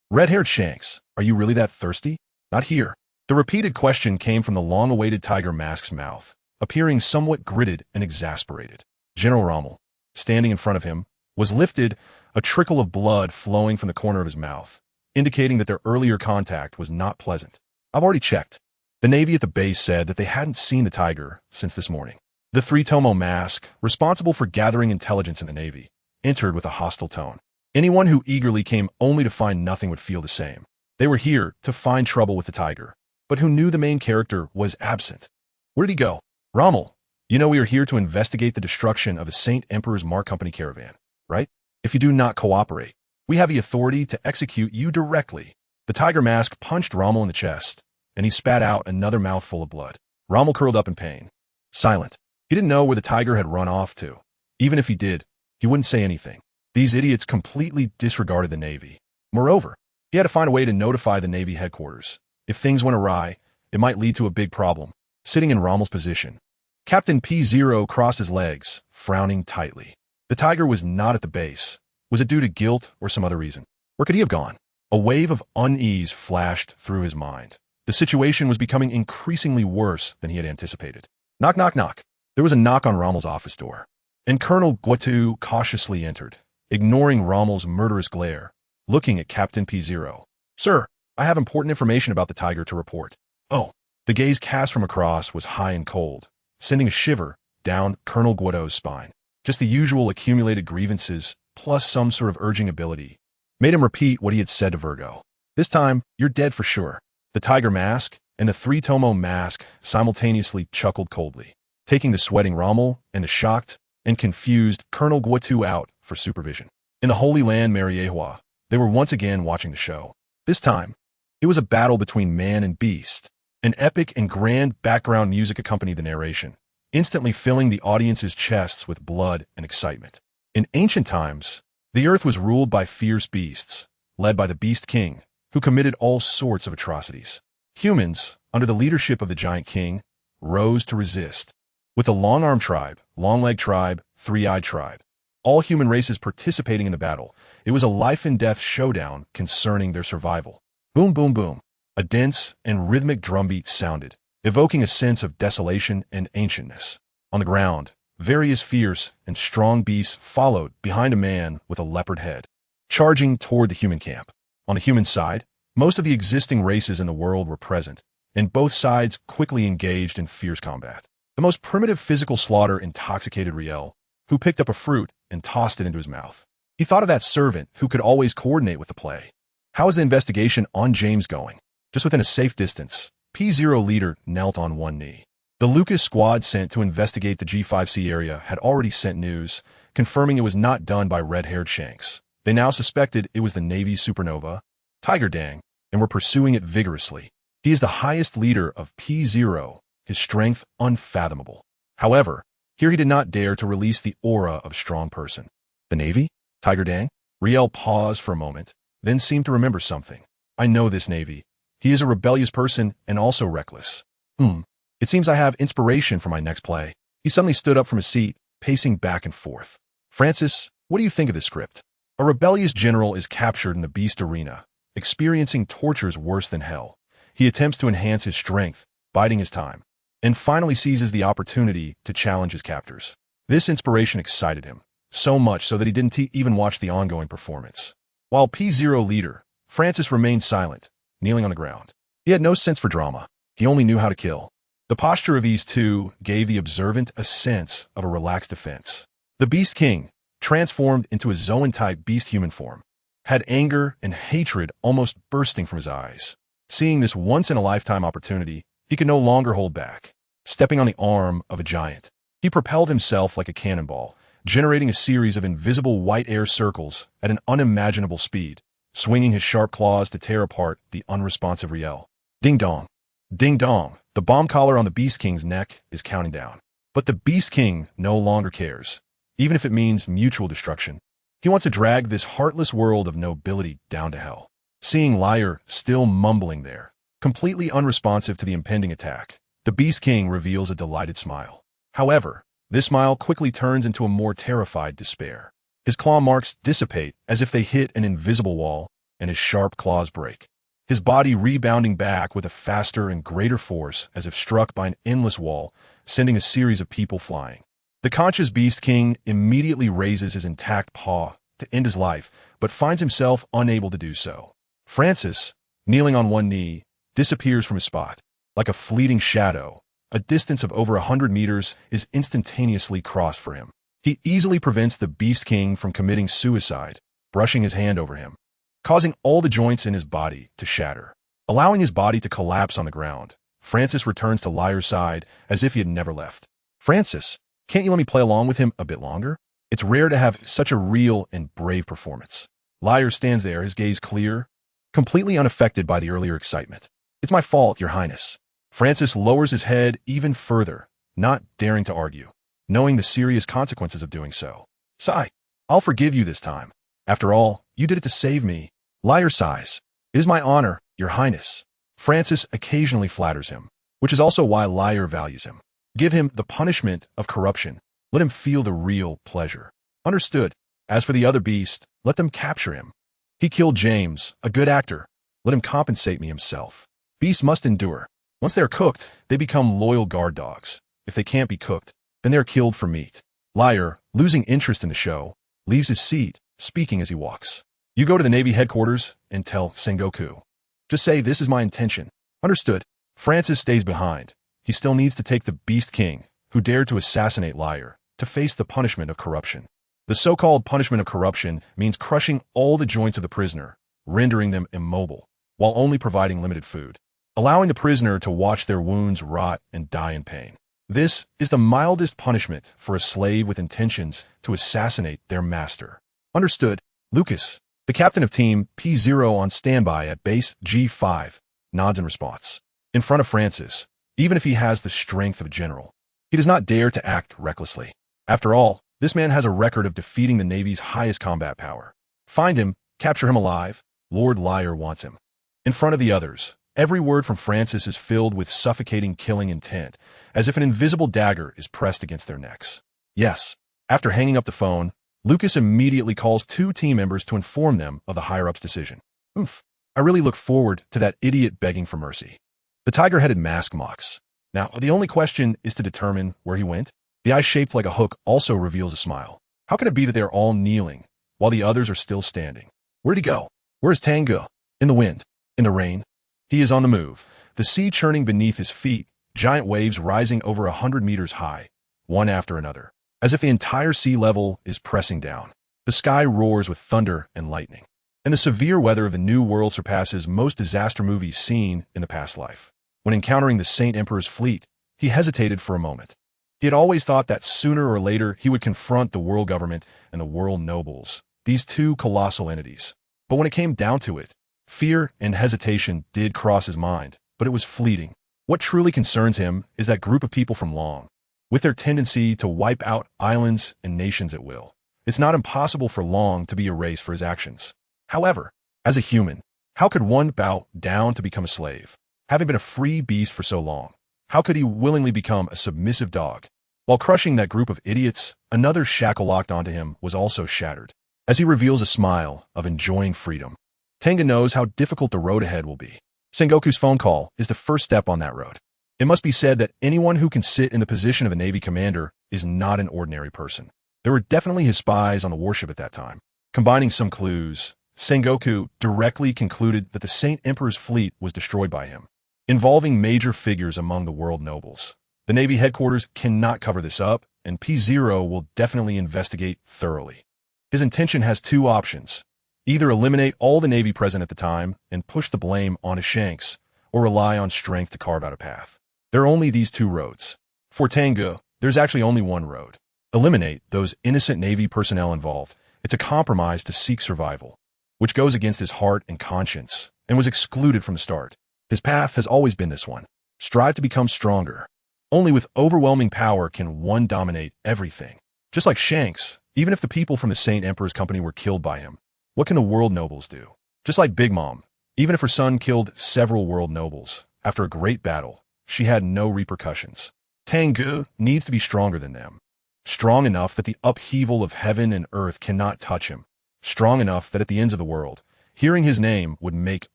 Red-haired Shanks, are you really that thirsty? Not here. The repeated question came from the long-awaited Tiger Mask's mouth, appearing somewhat gritted and exasperated. General Rommel, standing in front of him, was lifted, a trickle of blood flowing from the corner of his mouth, indicating that their earlier contact was not pleasant. I've already checked. The Navy at the base said that they hadn't seen the Tiger since this morning. The three-tomo mask, responsible for gathering intelligence in the Navy, entered with a hostile tone. Anyone who eagerly came only to find nothing would feel the same. They were here to find trouble with the Tiger, but who knew the main character was absent. Where did he go? Rommel, you know we are here to investigate the destruction of a Saint Emperor's Mark Company caravan, right? If you do not cooperate, we have the authority to execute you directly. The Tiger Mask punched Rommel in the chest, and he spat out another mouthful of blood. Rommel curled up in pain. Silent. He didn't know where the Tiger had run off to. Even if he did, he wouldn't say anything. These idiots completely disregarded the Navy. Moreover, he had to find a way to notify the Navy headquarters. If things went awry, it might lead to a big problem. Sitting in Rommel's position, Captain P0 crossed his legs, frowning tightly. The Tiger was not at the base. Was it due to guilt or some other reason? Where could he have gone? A wave of unease flashed through his mind. The situation was becoming increasingly worse than he had anticipated. Knock, knock, knock. There was a knock on Rommel's office door, and Colonel Guetu cautiously entered, ignoring Rommel's murderous glare, looking at Captain P0. Sir, I have important information about the Tiger to report. Oh. The gaze cast from across was high and cold, sending a shiver down Colonel Guetu's spine. Just the usual accumulated grievances, plus some sort of urging ability, made him repeat what he had said to Virgo. This time, you're dead for sure. The Tiger Mask and the three-tomo mask simultaneously chuckled coldly, taking the sweating Rommel and the shocked and confused Colonel Guetu out for supervision. In the Holy Land Mariehua, they were once again watching the show. This time, it was a battle between man and beast. An epic and grand background music accompanied the narration, instantly filling the audience's chests with blood and excitement. In ancient times, the earth was ruled by fierce beasts, led by the Beast King, who committed all sorts of atrocities. Humans, under the leadership of the Giant King, rose to resist. With the Long-Arm Tribe, Long-Leg Tribe, Three-Eyed Tribe, all human races participating in the battle, it was a life-and-death showdown concerning their survival. Boom, boom, boom. A dense and rhythmic drumbeat sounded, evoking a sense of desolation and ancientness. On the ground, various fierce and strong beasts followed behind a man with a leopard head, charging toward the human camp. On the human side, most of the existing races in the world were present, and both sides quickly engaged in fierce combat. The most primitive physical slaughter intoxicated Riel, who picked up a fruit and tossed it into his mouth. He thought of that servant who could always coordinate with the play. How is the investigation on James going? Just within a safe distance, P0 leader knelt on one knee. The Lucas squad sent to investigate the G5C area had already sent news, confirming it was not done by red-haired Shanks. They now suspected it was the Navy's supernova, TangGe, and were pursuing it vigorously. He is the highest leader of P0, his strength unfathomable. However, here he did not dare to release the aura of strong person. The Navy? TangGe? Riel paused for a moment, then seemed to remember something. I know this Navy. He is a rebellious person and also reckless. It seems I have inspiration for my next play. He suddenly stood up from his seat, pacing back and forth. Francis, what do you think of this script? A rebellious general is captured in the beast arena, experiencing tortures worse than hell. He attempts to enhance his strength, biding his time, and finally seizes the opportunity to challenge his captors. This inspiration excited him, so much so that he didn't even watch the ongoing performance. While P0 leader, Francis remained silent, kneeling on the ground. He had no sense for drama. He only knew how to kill. The posture of these two gave the observant a sense of a relaxed defense. The Beast King, transformed into a Zoan-type beast-human form, had anger and hatred almost bursting from his eyes. Seeing this once-in-a-lifetime opportunity, he could no longer hold back. Stepping on the arm of a giant, he propelled himself like a cannonball, generating a series of invisible white air circles at an unimaginable speed, swinging his sharp claws to tear apart the unresponsive Riel. Ding-dong. Ding-dong. The bomb collar on the Beast King's neck is counting down. But the Beast King no longer cares, even if it means mutual destruction. He wants to drag this heartless world of nobility down to hell. Seeing Liar still mumbling there, completely unresponsive to the impending attack, the Beast King reveals a delighted smile. However, this smile quickly turns into a more terrified despair. His claw marks dissipate as if they hit an invisible wall, and his sharp claws break. His body rebounding back with a faster and greater force as if struck by an endless wall, sending a series of people flying. The conscious Beast King immediately raises his intact paw to end his life, but finds himself unable to do so. Francis, kneeling on one knee, disappears from his spot. Like a fleeting shadow, a distance of over 100 meters is instantaneously crossed for him. He easily prevents the Beast King from committing suicide, brushing his hand over him, causing all the joints in his body to shatter. Allowing his body to collapse on the ground, Francis returns to Liar's side as if he had never left. Francis, can't you let me play along with him a bit longer? It's rare to have such a real and brave performance. Liar stands there, his gaze clear, completely unaffected by the earlier excitement. It's my fault, Your Highness. Francis lowers his head even further, not daring to argue, knowing the serious consequences of doing so. Sigh, I'll forgive you this time. After all, you did it to save me. Liar sighs. It is my honor, Your Highness. Francis occasionally flatters him, which is also why Liar values him. Give him the punishment of corruption. Let him feel the real pleasure. Understood. As for the other beast, let them capture him. He killed James, a good actor. Let him compensate me himself. Beasts must endure. Once they are cooked, they become loyal guard dogs. If they can't be cooked, then they are killed for meat. Liar, losing interest in the show, leaves his seat, speaking as he walks. You go to the Navy headquarters and tell Sengoku. Just say this is my intention. Understood. Francis stays behind. He still needs to take the Beast King, who dared to assassinate Liar, to face the punishment of corruption. The so-called punishment of corruption means crushing all the joints of the prisoner, rendering them immobile, while only providing limited food, allowing the prisoner to watch their wounds rot and die in pain. This is the mildest punishment for a slave with intentions to assassinate their master. Understood. Lucas, the captain of Team P0 on standby at base G5, nods in response. In front of Francis, even if he has the strength of a general, he does not dare to act recklessly. After all, this man has a record of defeating the Navy's highest combat power. Find him, capture him alive. Lord Liar wants him. In front of the others, every word from Francis is filled with suffocating killing intent, as if an invisible dagger is pressed against their necks. Yes. After hanging up the phone, Lucas immediately calls 2 team members to inform them of the higher-ups' decision. Oof. I really look forward to that idiot begging for mercy. The tiger-headed mask mocks. Now, the only question is to determine where he went. The eye shaped like a hook also reveals a smile. How can it be that they are all kneeling, while the others are still standing? Where'd he go? Where is Tang Ge? In the wind? In the rain? He is on the move, the sea churning beneath his feet, giant waves rising over 100 meters high, one after another, as if the entire sea level is pressing down. The sky roars with thunder and lightning, and the severe weather of the New World surpasses most disaster movies seen in the past life. When encountering the Saint Emperor's fleet, he hesitated for a moment. He had always thought that sooner or later he would confront the world government and the world nobles, these two colossal entities. But when it came down to it, fear and hesitation did cross his mind, but it was fleeting. What truly concerns him is that group of people from Long, with their tendency to wipe out islands and nations at will. It's not impossible for Long to be erased for his actions. However, as a human, how could one bow down to become a slave? Having been a free beast for so long, how could he willingly become a submissive dog? While crushing that group of idiots, another shackle locked onto him was also shattered, as he reveals a smile of enjoying freedom. Tang Ge knows how difficult the road ahead will be. Sengoku's phone call is the first step on that road. It must be said that anyone who can sit in the position of a Navy commander is not an ordinary person. There were definitely his spies on the warship at that time. Combining some clues, Sengoku directly concluded that the Saint Emperor's fleet was destroyed by him, involving major figures among the world nobles. The Navy headquarters cannot cover this up, and P0 will definitely investigate thoroughly. His intention has two options: either eliminate all the Navy present at the time and push the blame onto Shanks, or rely on strength to carve out a path. There are only these two roads. For Tang Ge, there's actually only one road. Eliminate those innocent Navy personnel involved. It's a compromise to seek survival, which goes against his heart and conscience, and was excluded from the start. His path has always been this one: strive to become stronger. Only with overwhelming power can one dominate everything. Just like Shanks, even if the people from the Saint Emperor's company were killed by him, what can the world nobles do? Just like Big Mom, even if her son killed several world nobles, after a great battle, she had no repercussions. Tang Ge needs to be stronger than them. Strong enough that the upheaval of heaven and earth cannot touch him. Strong enough that at the ends of the world, hearing his name would make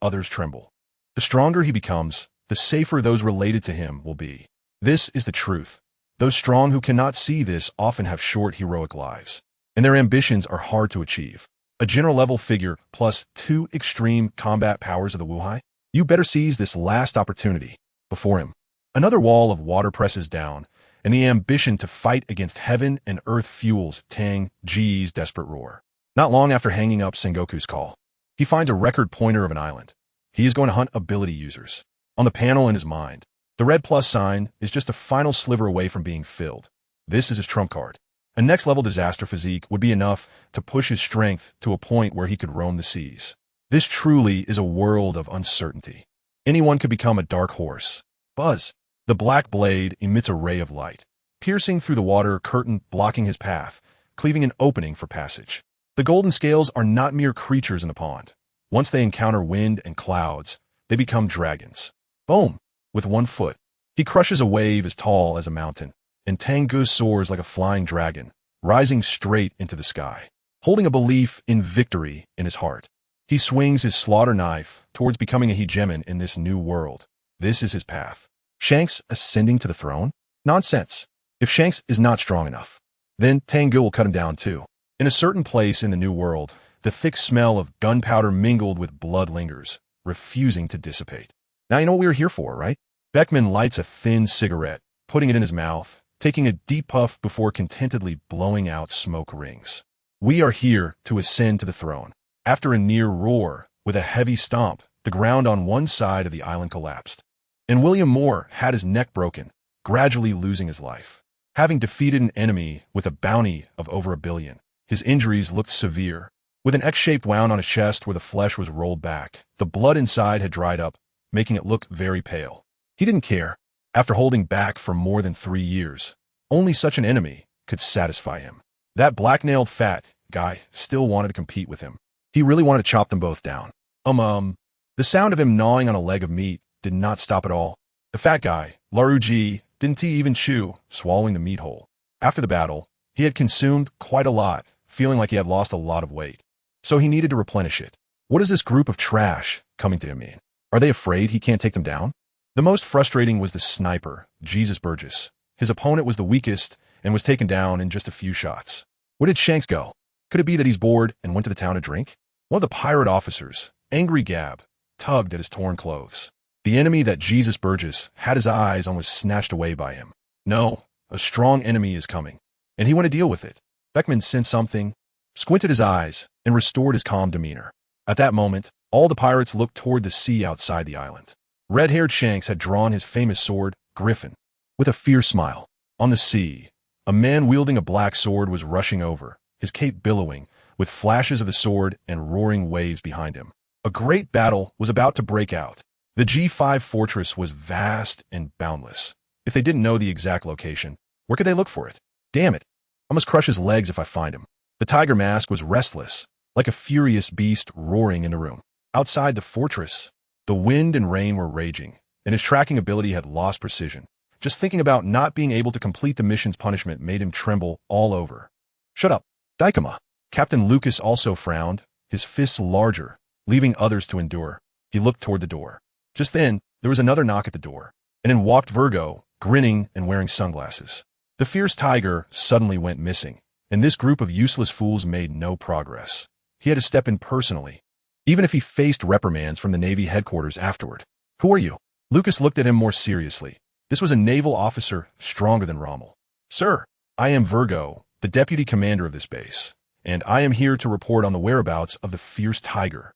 others tremble. The stronger he becomes, the safer those related to him will be. This is the truth. Those strong who cannot see this often have short heroic lives, and their ambitions are hard to achieve. A general-level figure plus two extreme combat powers of the Wuhai? You better seize this last opportunity. Before him, another wall of water presses down, and the ambition to fight against heaven and earth fuels Tang Ge's desperate roar. Not long after hanging up Sengoku's call, he finds a record pointer of an island. He is going to hunt ability users. On the panel in his mind, the red plus sign is just a final sliver away from being filled. This is his trump card. A next-level disaster physique would be enough to push his strength to a point where he could roam the seas. This truly is a world of uncertainty. Anyone could become a dark horse. Buzz. The black blade emits a ray of light, piercing through the water curtain, blocking his path, cleaving an opening for passage. The golden scales are not mere creatures in the pond. Once they encounter wind and clouds, they become dragons. Boom! With 1 foot, he crushes a wave as tall as a mountain, and Tang Ge soars like a flying dragon, rising straight into the sky. Holding a belief in victory in his heart, he swings his slaughter knife towards becoming a hegemon in this new world. This is his path. Shanks ascending to the throne? Nonsense. If Shanks is not strong enough, then Tang Ge will cut him down too. In a certain place in the new world, the thick smell of gunpowder mingled with blood lingers, refusing to dissipate. Now you know what we were here for, right? Beckman lights a thin cigarette, putting it in his mouth, taking a deep puff before contentedly blowing out smoke rings. We are here to ascend to the throne. After a near roar, with a heavy stomp, the ground on one side of the island collapsed, and William Moore had his neck broken, gradually losing his life. Having defeated an enemy with a bounty of over $1 billion, his injuries looked severe. With an X-shaped wound on his chest where the flesh was rolled back, the blood inside had dried up, making it look very pale. He didn't care. After holding back for more than 3 years, only such an enemy could satisfy him. That black-nailed fat guy still wanted to compete with him. He really wanted to chop them both down. The sound of him gnawing on a leg of meat did not stop at all. The fat guy, Laruji, didn't he even chew, swallowing the meat whole. After the battle, he had consumed quite a lot, feeling like he had lost a lot of weight. So he needed to replenish it. What is this group of trash coming to him mean? Are they afraid he can't take them down? The most frustrating was the sniper, Jesus Burgess. His opponent was the weakest and was taken down in just a few shots. Where did Shanks go? Could it be that he's bored and went to the town to drink? One of the pirate officers, Angry Gab, tugged at his torn clothes. The enemy that Jesus Burgess had his eyes on was snatched away by him. No, a strong enemy is coming, and he wanted to deal with it. Beckman sensed something, squinted his eyes, and restored his calm demeanor. At that moment, all the pirates looked toward the sea outside the island. Red-haired Shanks had drawn his famous sword, Griffin, with a fierce smile. On the sea, a man wielding a black sword was rushing over, his cape billowing, with flashes of the sword and roaring waves behind him. A great battle was about to break out. The G5 fortress was vast and boundless. If they didn't know the exact location, where could they look for it? Damn it, I must crush his legs if I find him. The tiger mask was restless, like a furious beast roaring in the room. Outside the fortress, the wind and rain were raging, and his tracking ability had lost precision. Just thinking about not being able to complete the mission's punishment made him tremble all over. Shut up, Daikama. Captain Lucas also frowned, his fists larger, leaving others to endure. He looked toward the door. Just then, there was another knock at the door, and in walked Virgo, grinning and wearing sunglasses. The fierce tiger suddenly went missing, and this group of useless fools made no progress. He had to step in personally, even if he faced reprimands from the Navy headquarters afterward. Who are you? Lucas looked at him more seriously. This was a naval officer stronger than Rommel. Sir, I am Virgo, the deputy commander of this base, and I am here to report on the whereabouts of the fierce tiger.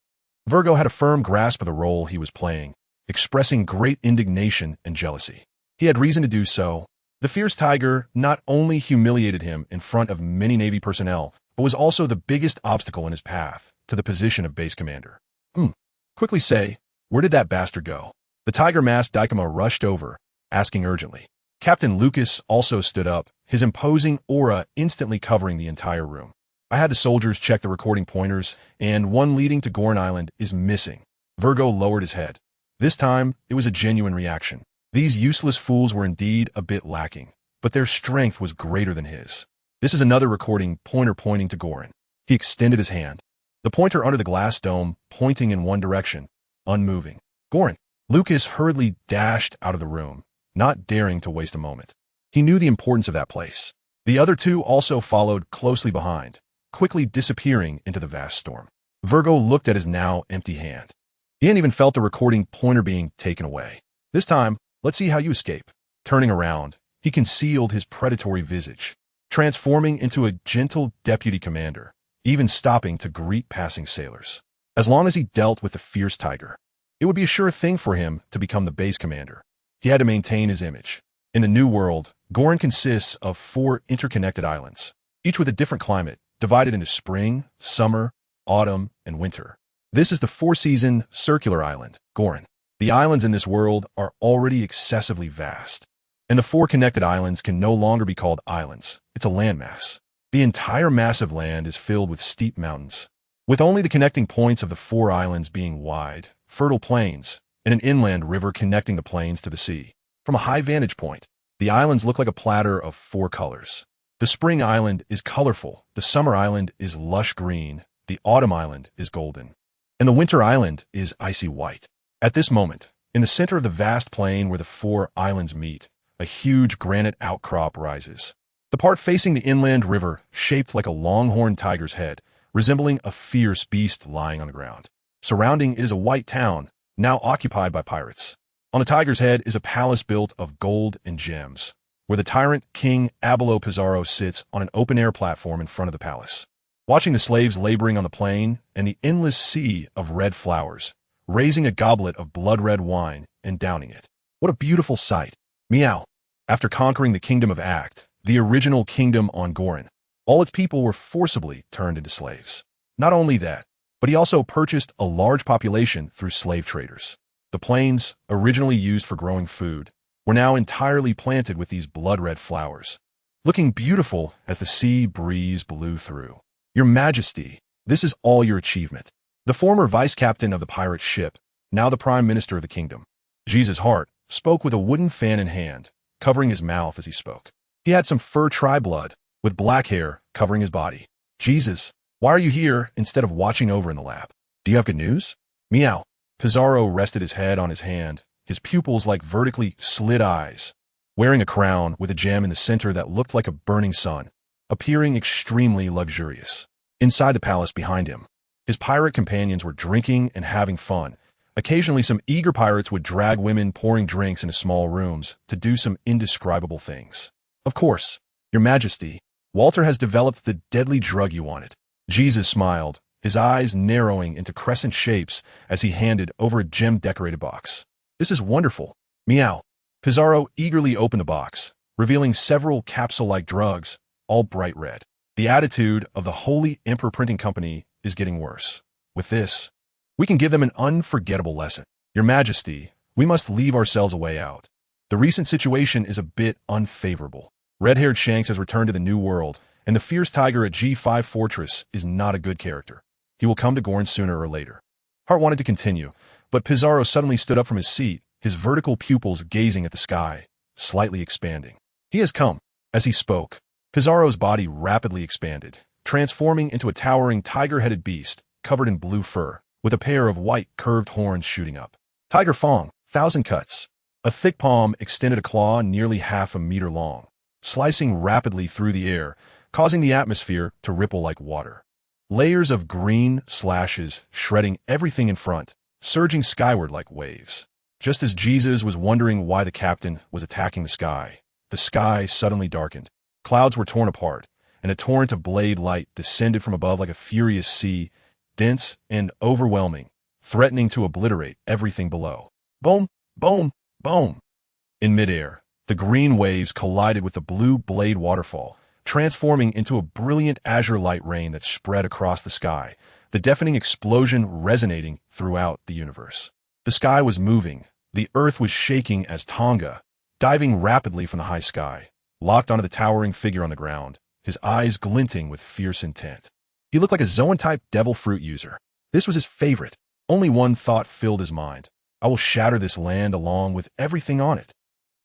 Virgo had a firm grasp of the role he was playing, expressing great indignation and jealousy. He had reason to do so. The fierce tiger not only humiliated him in front of many Navy personnel, but was also the biggest obstacle in his path to the position of base commander. Quickly say, where did that bastard go? The tiger-masked Daikama rushed over, asking urgently. Captain Lucas also stood up, his imposing aura instantly covering the entire room. I had the soldiers check the recording pointers, and one leading to Goron Island is missing. Virgo lowered his head. This time, it was a genuine reaction. These useless fools were indeed a bit lacking, but their strength was greater than his. This is another recording pointer pointing to Goron. He extended his hand. The pointer under the glass dome, pointing in one direction, unmoving. Goron. Lucas hurriedly dashed out of the room, not daring to waste a moment. He knew the importance of that place. The other two also followed closely behind, quickly disappearing into the vast storm. Virgo looked at his now empty hand. He hadn't even felt the recording pointer being taken away. This time, let's see how you escape. Turning around, he concealed his predatory visage, transforming into a gentle deputy commander, even stopping to greet passing sailors. As long as he dealt with the fierce tiger, it would be a sure thing for him to become the base commander. He had to maintain his image. In the New World, Goron consists of 4 interconnected islands, each with a different climate, divided into spring, summer, autumn, and winter. This is the 4-season circular island, Goron. The islands in this world are already excessively vast, and the 4 connected islands can no longer be called islands. It's a landmass. The entire massive land is filled with steep mountains, with only the connecting points of the 4 islands being wide, fertile plains, and an inland river connecting the plains to the sea. From a high vantage point, the islands look like a platter of 4 colors. The spring island is colorful, the summer island is lush green, the autumn island is golden, and the winter island is icy white. At this moment, in the center of the vast plain where the 4 islands meet, a huge granite outcrop rises. The part facing the inland river, shaped like a longhorned tiger's head, resembling a fierce beast lying on the ground. Surrounding it is a white town, now occupied by pirates. On the tiger's head is a palace built of gold and gems, where the tyrant King Abelo Pizarro sits on an open-air platform in front of the palace, watching the slaves laboring on the plain and the endless sea of red flowers, raising a goblet of blood-red wine and downing it. What a beautiful sight. Meow. After conquering the kingdom of Act, the original kingdom on Goron, all its people were forcibly turned into slaves. Not only that, but he also purchased a large population through slave traders. The plains, originally used for growing food, were now entirely planted with these blood-red flowers, looking beautiful as the sea breeze blew through. Your Majesty, this is all your achievement. The former vice-captain of the pirate ship, now the prime minister of the kingdom, Jesus Hart, spoke with a wooden fan in hand, covering his mouth as he spoke. He had some fur tri-blood, with black hair covering his body. Jesus, why are you here instead of watching over in the lab? Do you have good news? Meow. Pizarro rested his head on his hand, his pupils like vertically slit eyes, wearing a crown with a gem in the center that looked like a burning sun, appearing extremely luxurious. Inside the palace behind him, his pirate companions were drinking and having fun. Occasionally, some eager pirates would drag women pouring drinks into small rooms to do some indescribable things. Of course, Your Majesty, Walter has developed the deadly drug you wanted. Jesus smiled, his eyes narrowing into crescent shapes as he handed over a gem-decorated box. This is wonderful. Meow. Pizarro eagerly opened the box, revealing several capsule-like drugs, all bright red. The attitude of the Holy Emperor Printing Company is getting worse. With this, we can give them an unforgettable lesson. Your Majesty, we must leave ourselves a way out. The recent situation is a bit unfavorable. Red-haired Shanks has returned to the New World, and the fierce tiger at G5 Fortress is not a good character. He will come to Goron sooner or later. Hart wanted to continue, but Pizarro suddenly stood up from his seat, his vertical pupils gazing at the sky, slightly expanding. He has come. As he spoke, Pizarro's body rapidly expanded, transforming into a towering tiger-headed beast covered in blue fur, with a pair of white curved horns shooting up. Tiger Fong, 1,000 cuts. A thick palm extended a claw nearly half a meter long, slicing rapidly through the air, causing the atmosphere to ripple like water. Layers of green slashes shredding everything in front, surging skyward like waves. Just as Jesus was wondering why the captain was attacking the sky suddenly darkened. Clouds were torn apart, and a torrent of blade light descended from above like a furious sea, dense and overwhelming, threatening to obliterate everything below. Boom, boom, boom. In midair, the green waves collided with the blue blade waterfall, transforming into a brilliant azure light rain that spread across the sky, the deafening explosion resonating throughout the universe. The sky was moving, the earth was shaking as Tang Ge, diving rapidly from the high sky, locked onto the towering figure on the ground, his eyes glinting with fierce intent. He looked like a Zoan-type devil fruit user. This was his favorite. Only one thought filled his mind. I will shatter this land along with everything on it.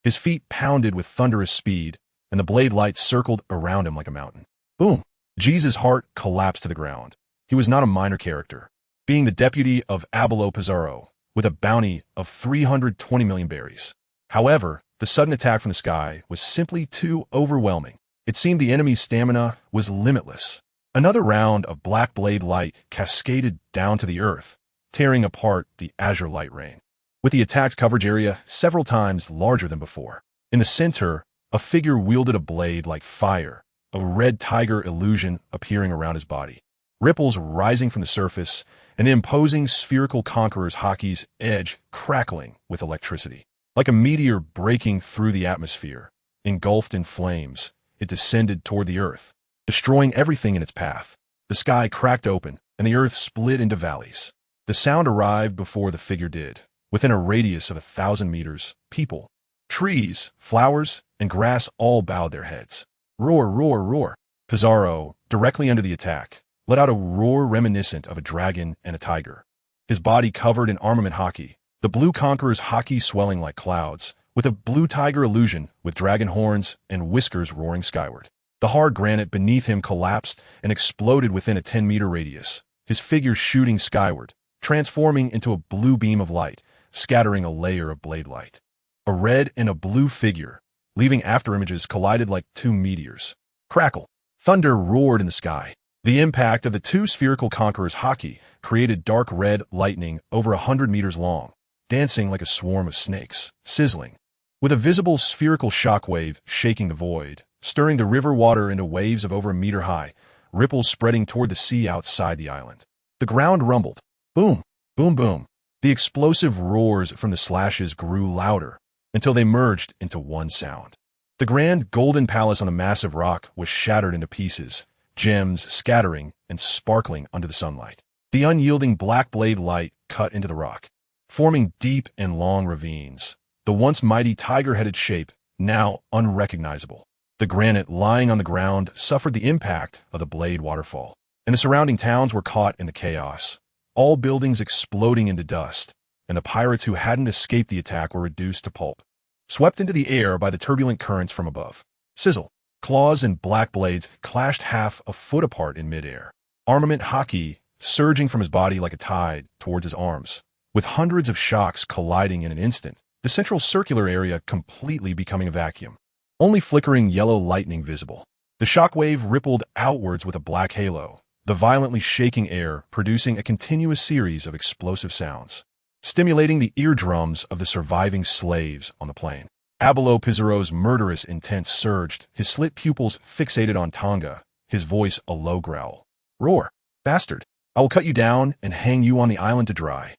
His feet pounded with thunderous speed, and the blade light circled around him like a mountain. Boom! Jesus' heart collapsed to the ground. He was not a minor character, being the deputy of Abelo Pizarro, with a bounty of 320 million berries. However, the sudden attack from the sky was simply too overwhelming. It seemed the enemy's stamina was limitless. Another round of black blade light cascaded down to the earth, tearing apart the azure light rain, with the attack's coverage area several times larger than before. In the center, a figure wielded a blade like fire, a red tiger illusion appearing around his body. Ripples rising from the surface, and the imposing spherical conqueror's haki's edge crackling with electricity. Like a meteor breaking through the atmosphere, engulfed in flames, it descended toward the earth, destroying everything in its path. The sky cracked open, and the earth split into valleys. The sound arrived before the figure did. Within a radius of 1,000 meters, people, trees, flowers, and grass all bowed their heads. Roar, roar, roar. Pizarro, directly under the attack, let out a roar reminiscent of a dragon and a tiger. His body covered in armament haki, the blue conqueror's haki swelling like clouds, with a blue tiger illusion with dragon horns and whiskers roaring skyward. The hard granite beneath him collapsed and exploded within a 10-meter radius, his figure shooting skyward, transforming into a blue beam of light, scattering a layer of blade light. A red and a blue figure, leaving afterimages collided like two meteors. Crackle. Thunder roared in the sky. The impact of the two spherical conquerors' haki created dark red lightning over 100 meters long, dancing like a swarm of snakes, sizzling. With a visible spherical shockwave shaking the void, stirring the river water into waves of over a meter high, ripples spreading toward the sea outside the island. The ground rumbled. Boom, boom, boom. The explosive roars from the slashes grew louder until they merged into one sound. The grand golden palace on the massive rock was shattered into pieces, gems scattering and sparkling under the sunlight. The unyielding black blade light cut into the rock, forming deep and long ravines. The once mighty tiger-headed shape, now unrecognizable. The granite lying on the ground suffered the impact of the blade waterfall, and the surrounding towns were caught in the chaos, all buildings exploding into dust, and the pirates who hadn't escaped the attack were reduced to pulp, swept into the air by the turbulent currents from above. Sizzle. Claws and black blades clashed half a foot apart in midair. Armament haki surging from his body like a tide towards his arms, with hundreds of shocks colliding in an instant, the central circular area completely becoming a vacuum. Only flickering yellow lightning visible. The shockwave rippled outwards with a black halo, the violently shaking air producing a continuous series of explosive sounds, stimulating the eardrums of the surviving slaves on the plain. Abelo Pizarro's murderous intent surged, his slit pupils fixated on Tang Ge, his voice a low growl. Roar, bastard! I will cut you down and hang you on the island to dry.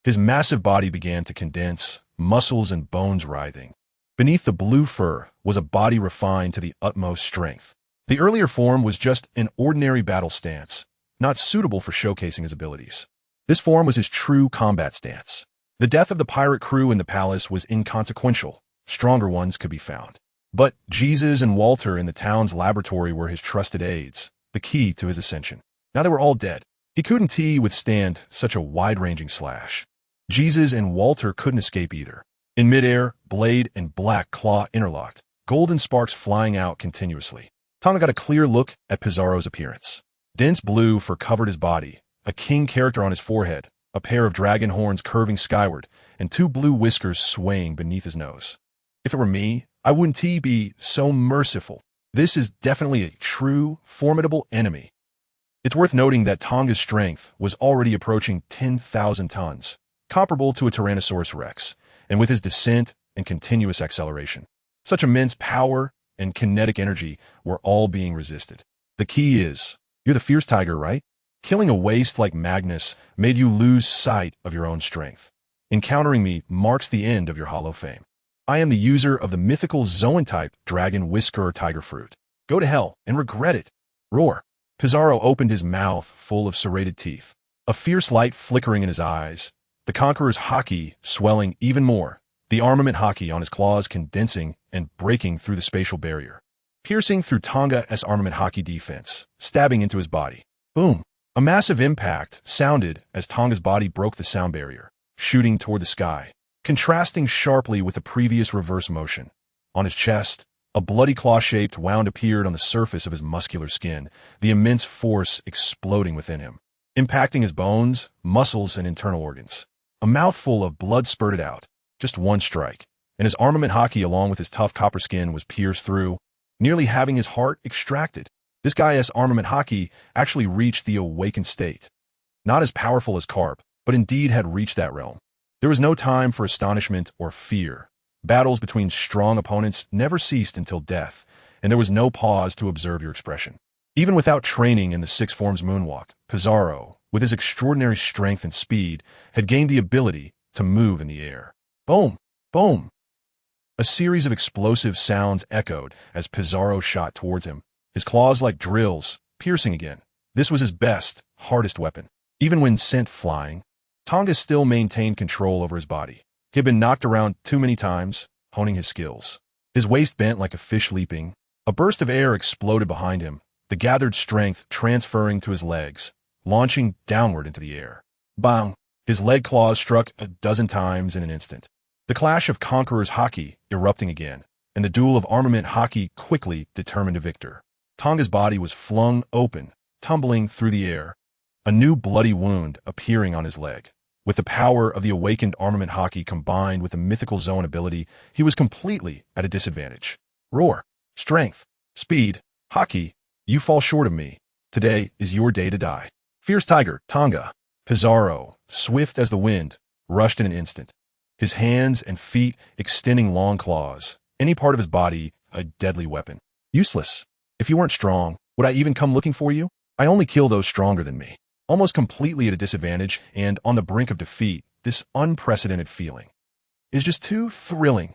His massive body began to condense, muscles and bones writhing. Beneath the blue fur was a body refined to the utmost strength. The earlier form was just an ordinary battle stance, not suitable for showcasing his abilities. This form was his true combat stance. The death of the pirate crew in the palace was inconsequential. Stronger ones could be found. But Jesus and Walter in the town's laboratory were his trusted aides, the key to his ascension. Now they were all dead. He couldn't withstand such a wide-ranging slash. Jesus and Walter couldn't escape either. In midair, blade and black claw interlocked, golden sparks flying out continuously. Tang got a clear look at Pizarro's appearance. Dense blue fur covered his body, a king character on his forehead, a pair of dragon horns curving skyward, and two blue whiskers swaying beneath his nose. If it were me, I wouldn't be so merciful. This is definitely a true, formidable enemy. It's worth noting that Tang's strength was already approaching 10,000 tons, comparable to a Tyrannosaurus rex, and with his descent and continuous acceleration. Such immense power and kinetic energy were all being resisted. The key is, you're the fierce tiger, right? Killing a waste like Magnus made you lose sight of your own strength. Encountering me marks the end of your hollow fame. I am the user of the mythical Zoan-type dragon whisker tiger fruit. Go to hell and regret it. Roar. Pizarro opened his mouth full of serrated teeth, a fierce light flickering in his eyes, the conqueror's haki swelling even more, the armament haki on his claws condensing and breaking through the spatial barrier, piercing through Tang's armament haki defense, stabbing into his body. Boom! A massive impact sounded as Tang's body broke the sound barrier, shooting toward the sky, contrasting sharply with the previous reverse motion. On his chest, a bloody claw-shaped wound appeared on the surface of his muscular skin, the immense force exploding within him, impacting his bones, muscles, and internal organs. A mouthful of blood spurted out, just one strike, and his armament haki along with his tough copper skin was pierced through, nearly having his heart extracted. This guy's armament haki actually reached the awakened state. Not as powerful as Carp, but indeed had reached that realm. There was no time for astonishment or fear. Battles between strong opponents never ceased until death, and there was no pause to observe your expression. Even without training in the six forms moonwalk, Pizarro, with his extraordinary strength and speed, had gained the ability to move in the air. Boom! Boom! A series of explosive sounds echoed as Pizarro shot towards him, his claws like drills, piercing again. This was his best, hardest weapon. Even when sent flying, Tang still maintained control over his body. He had been knocked around too many times, honing his skills. His waist bent like a fish leaping. A burst of air exploded behind him, the gathered strength transferring to his legs, launching downward into the air. Bang! His leg claws struck a dozen times in an instant. The clash of conquerors' haki erupting again, and the duel of armament haki quickly determined a victor. Tang's body was flung open, tumbling through the air, a new bloody wound appearing on his leg. With the power of the awakened armament haki combined with the mythical zone ability, he was completely at a disadvantage. Roar, strength, speed, haki, you fall short of me. Today is your day to die. Fierce tiger, Tang Ge. Pizarro, swift as the wind, rushed in an instant. His hands and feet extending long claws, any part of his body a deadly weapon. Useless. If you weren't strong, would I even come looking for you? I only kill those stronger than me. Almost completely at a disadvantage and on the brink of defeat, this unprecedented feeling is just too thrilling.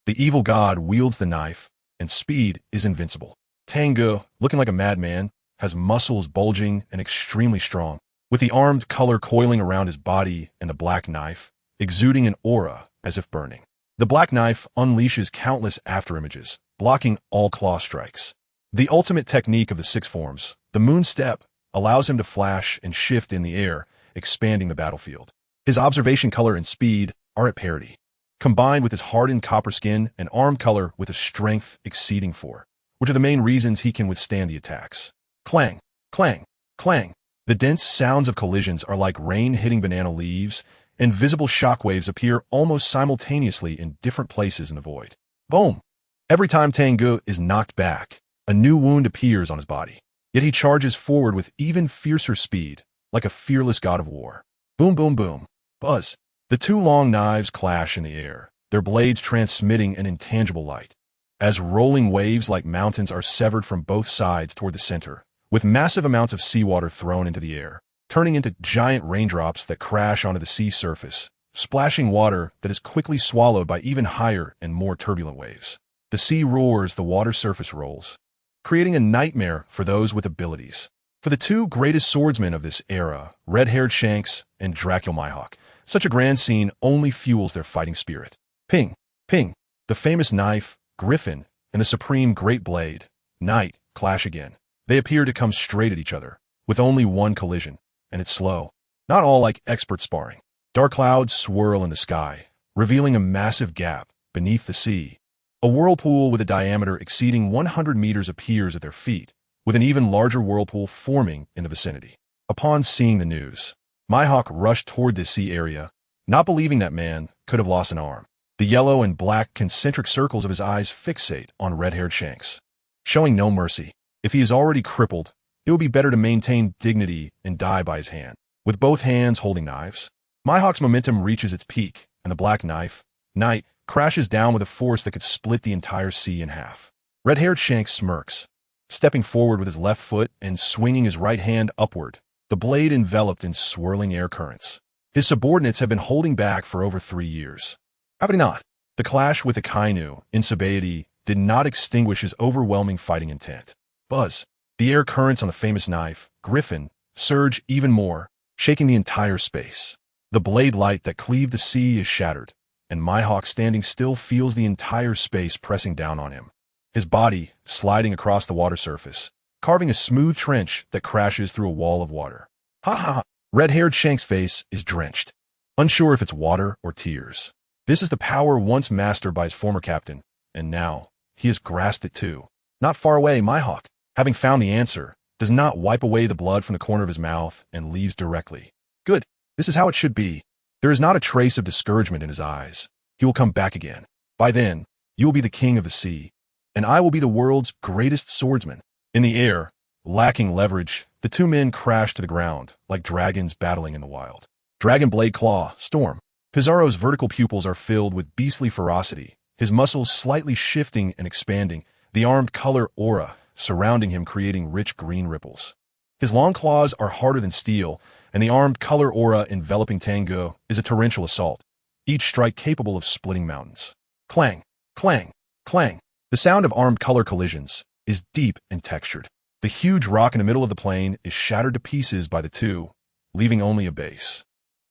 The evil god wields the knife, and speed is invincible. Tang Ge, looking like a madman, has muscles bulging and extremely strong, with the armed color coiling around his body and the black knife, exuding an aura as if burning. The black knife unleashes countless afterimages, blocking all claw strikes. The ultimate technique of the six forms, the moon step, allows him to flash and shift in the air, expanding the battlefield. His observation color and speed are at parity, combined with his hardened copper skin and arm color with a strength exceeding 4, which are the main reasons he can withstand the attacks. Clang, clang, clang. The dense sounds of collisions are like rain hitting banana leaves, and visible shockwaves appear almost simultaneously in different places in the void. Boom! Every time Tang Ge is knocked back, a new wound appears on his body. Yet he charges forward with even fiercer speed, like a fearless god of war. Boom, boom, boom. Buzz. The two long knives clash in the air, their blades transmitting an intangible light. As rolling waves like mountains are severed from both sides toward the center, with massive amounts of seawater thrown into the air, turning into giant raindrops that crash onto the sea surface, splashing water that is quickly swallowed by even higher and more turbulent waves. The sea roars, the water surface rolls, creating a nightmare for those with abilities. For the two greatest swordsmen of this era, red-haired Shanks and Dracula Mihawk, such a grand scene only fuels their fighting spirit. Ping, ping, the famous knife, Griffin, and the supreme great blade, Knight, clash again. They appear to come straight at each other, with only one collision, and it's slow. Not all like expert sparring. Dark clouds swirl in the sky, revealing a massive gap beneath the sea. A whirlpool with a diameter exceeding 100 meters appears at their feet, with an even larger whirlpool forming in the vicinity. Upon seeing the news, Mihawk rushed toward this sea area, not believing that man could have lost an arm. The yellow and black concentric circles of his eyes fixate on red-haired Shanks, showing no mercy. If he is already crippled, it would be better to maintain dignity and die by his hand. With both hands holding knives, Mihawk's momentum reaches its peak, and the black knight, crashes down with a force that could split the entire sea in half. Red-haired Shanks smirks, stepping forward with his left foot and swinging his right hand upward, the blade enveloped in swirling air currents. His subordinates have been holding back for over 3 years. How could he not? The clash with the Kainu in Sabaody did not extinguish his overwhelming fighting intent. Buzz. The air currents on the famous knife, Griffin, surge even more, shaking the entire space. The blade light that cleaved the sea is shattered, and Mihawk standing still feels the entire space pressing down on him. His body sliding across the water surface, carving a smooth trench that crashes through a wall of water. Ha ha ha! Red-haired Shank's face is drenched, unsure if it's water or tears. This is the power once mastered by his former captain, and now he has grasped it too. Not far away, Mihawk, having found the answer, does not wipe away the blood from the corner of his mouth and leaves directly. Good. This is how it should be. There is not a trace of discouragement in his eyes. He will come back again. By then, you will be the king of the sea, and I will be the world's greatest swordsman. In the air, lacking leverage, the two men crash to the ground, like dragons battling in the wild. Dragon Blade Claw, Storm. Pizarro's vertical pupils are filled with beastly ferocity, his muscles slightly shifting and expanding, the armed color aura surrounding him creating rich green ripples. His long claws are harder than steel, and the armed color aura enveloping Tang Ge is a torrential assault, each strike capable of splitting mountains. Clang, clang, clang. The sound of armed color collisions is deep and textured. The huge rock in the middle of the plain is shattered to pieces by the two, leaving only a base.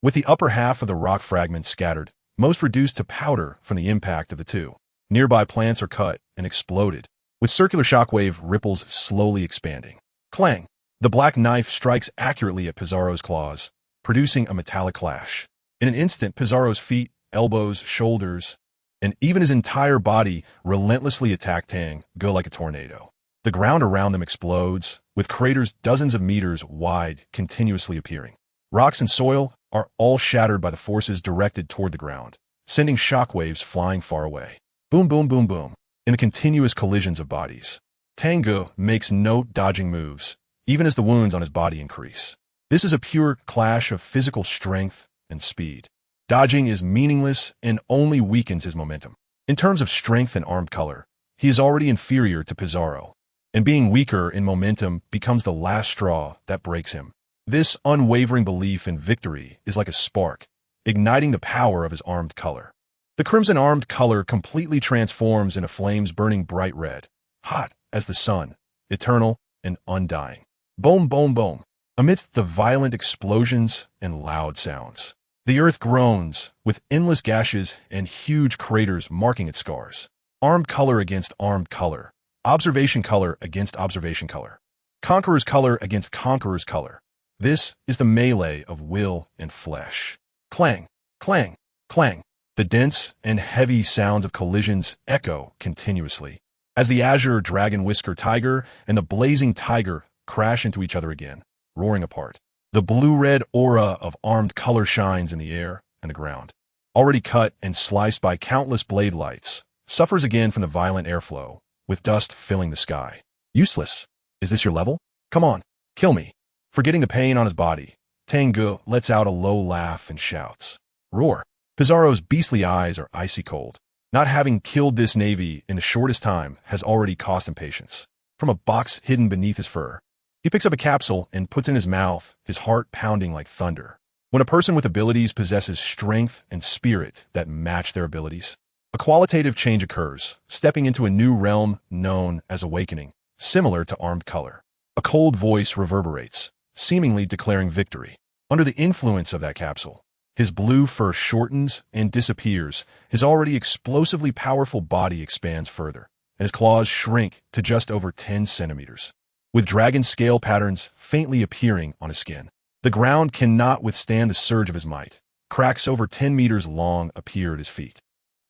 With the upper half of the rock fragments scattered, most reduced to powder from the impact of the two. Nearby plants are cut and exploded, with circular shockwave ripples slowly expanding. Clang! The black knife strikes accurately at Pizarro's claws, producing a metallic clash. In an instant, Pizarro's feet, elbows, shoulders, and even his entire body relentlessly attack Tang Ge like a tornado. The ground around them explodes, with craters dozens of meters wide continuously appearing. Rocks and soil are all shattered by the forces directed toward the ground, sending shockwaves flying far away. Boom, boom, boom, boom. In the continuous collisions of bodies, Tang Ge makes no dodging moves, even as the wounds on his body increase. This is a pure clash of physical strength and speed. Dodging is meaningless and only weakens his momentum. In terms of strength and armed color, he is already inferior to Pizarro, and being weaker in momentum becomes the last straw that breaks him. This unwavering belief in victory is like a spark, igniting the power of his armed color. The crimson armed color completely transforms into flames burning bright red, hot as the sun, eternal and undying. Boom, boom, boom. Amidst the violent explosions and loud sounds, the earth groans, with endless gashes and huge craters marking its scars. Armed color against armed color. Observation color against observation color. Conqueror's color against conqueror's color. This is the melee of will and flesh. Clang, clang, clang. The dense and heavy sounds of collisions echo continuously, as the azure dragon whisker tiger and the blazing tiger crash into each other again, roaring apart. The blue-red aura of armed color shines in the air and the ground. Already cut and sliced by countless blade lights, suffers again from the violent airflow, with dust filling the sky. Useless. Is this your level? Come on, kill me. Forgetting the pain on his body, Tang Ge lets out a low laugh and shouts. Roar. Pizarro's beastly eyes are icy cold. Not having killed this navy in the shortest time has already cost him patience. From a box hidden beneath his fur, he picks up a capsule and puts in his mouth, his heart pounding like thunder. When a person with abilities possesses strength and spirit that match their abilities, a qualitative change occurs, stepping into a new realm known as awakening, similar to armed color. A cold voice reverberates, seemingly declaring victory. Under the influence of that capsule, his blue fur shortens and disappears, his already explosively powerful body expands further, and his claws shrink to just over 10 centimeters. With dragon scale patterns faintly appearing on his skin. The ground cannot withstand the surge of his might. Cracks over 10 meters long appear at his feet,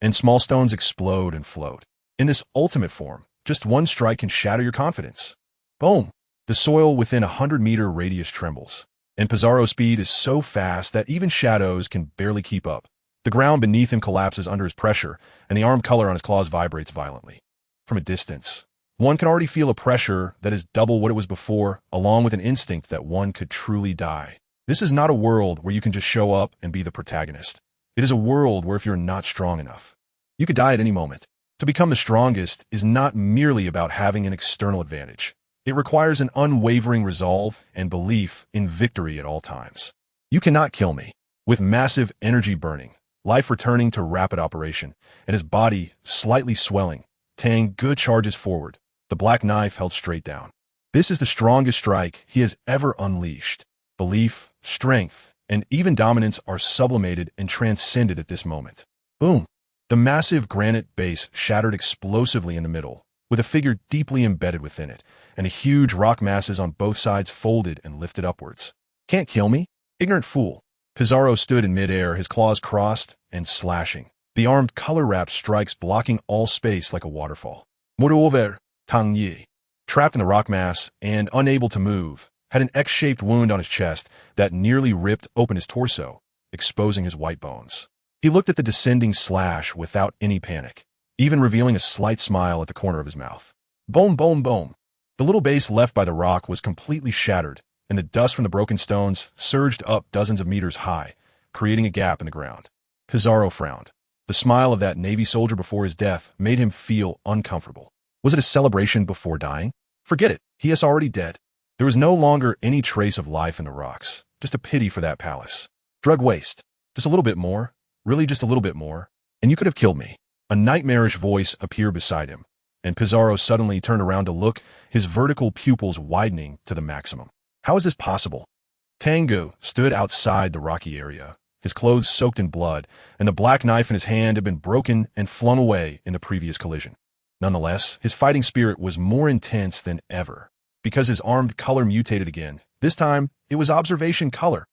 and small stones explode and float. In this ultimate form, just one strike can shatter your confidence. Boom! The soil within a 100-meter radius trembles. and Pizarro's speed is so fast that even shadows can barely keep up. The ground beneath him collapses under his pressure, and the armed color on his claws vibrates violently. From a distance, one can already feel a pressure that is double what it was before, along with an instinct that one could truly die. This is not a world where you can just show up and be the protagonist. It is a world where if you're not strong enough, you could die at any moment. To become the strongest is not merely about having an external advantage. It requires an unwavering resolve and belief in victory at all times. You cannot kill me. With massive energy burning, life returning to rapid operation, and his body slightly swelling, Tang Ge charges forward, the black knife held straight down. This is the strongest strike he has ever unleashed. Belief, strength, and even dominance are sublimated and transcended at this moment. Boom! The massive granite base shattered explosively in the middle, with a figure deeply embedded within it, and huge rock masses on both sides folded and lifted upwards. Can't kill me? Ignorant fool. Pizarro stood in midair, his claws crossed and slashing. The armed color-wrapped strikes blocking all space like a waterfall. Moreover, Tang Ge, trapped in the rock mass and unable to move, had an X-shaped wound on his chest that nearly ripped open his torso, exposing his white bones. He looked at the descending slash without any panic, even revealing a slight smile at the corner of his mouth. Boom, boom, boom. The little base left by the rock was completely shattered, and the dust from the broken stones surged up dozens of meters high, creating a gap in the ground. Pizarro frowned. The smile of that Navy soldier before his death made him feel uncomfortable. Was it a celebration before dying? Forget it. He is already dead. There was no longer any trace of life in the rocks, just a pity for that palace. Drug waste. Just a little bit more. Really just a little bit more. And you could have killed me. A nightmarish voice appeared beside him, and Pizarro suddenly turned around to look, his vertical pupils widening to the maximum. How is this possible? Tang Ge stood outside the rocky area, his clothes soaked in blood, and the black knife in his hand had been broken and flung away in the previous collision. Nonetheless, his fighting spirit was more intense than ever, because his armed color mutated again. This time, it was observation color.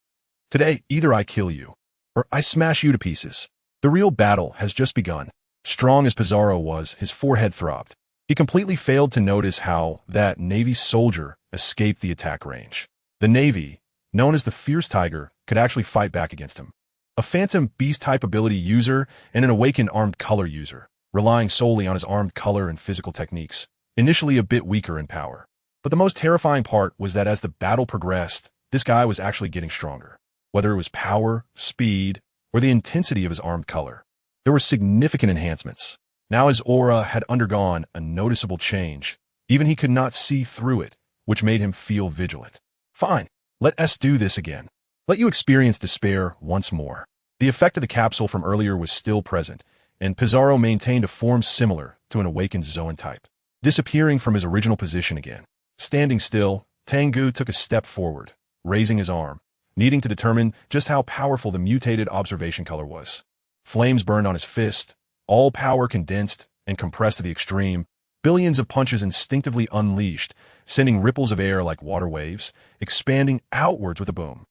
Today, either I kill you, or I smash you to pieces. The real battle has just begun. Strong as Pizarro was, his forehead throbbed. He completely failed to notice how that Navy soldier escaped the attack range. The Navy, known as the Fierce Tiger, could actually fight back against him. A Phantom Beast-type ability user and an awakened armed color user, relying solely on his armed color and physical techniques, initially a bit weaker in power. But the most terrifying part was that as the battle progressed, this guy was actually getting stronger. Whether it was power, speed, or the intensity of his armed color, there were significant enhancements. Now his aura had undergone a noticeable change. Even he could not see through it, which made him feel vigilant. Fine, let us do this again. Let you experience despair once more. The effect of the capsule from earlier was still present, and Pizarro maintained a form similar to an awakened Zoan type, disappearing from his original position again. Standing still, Tang Ge took a step forward, raising his arm, needing to determine just how powerful the mutated observation color was. Flames burned on his fist, all power condensed and compressed to the extreme, billions of punches instinctively unleashed, sending ripples of air like water waves, expanding outwards with a boom.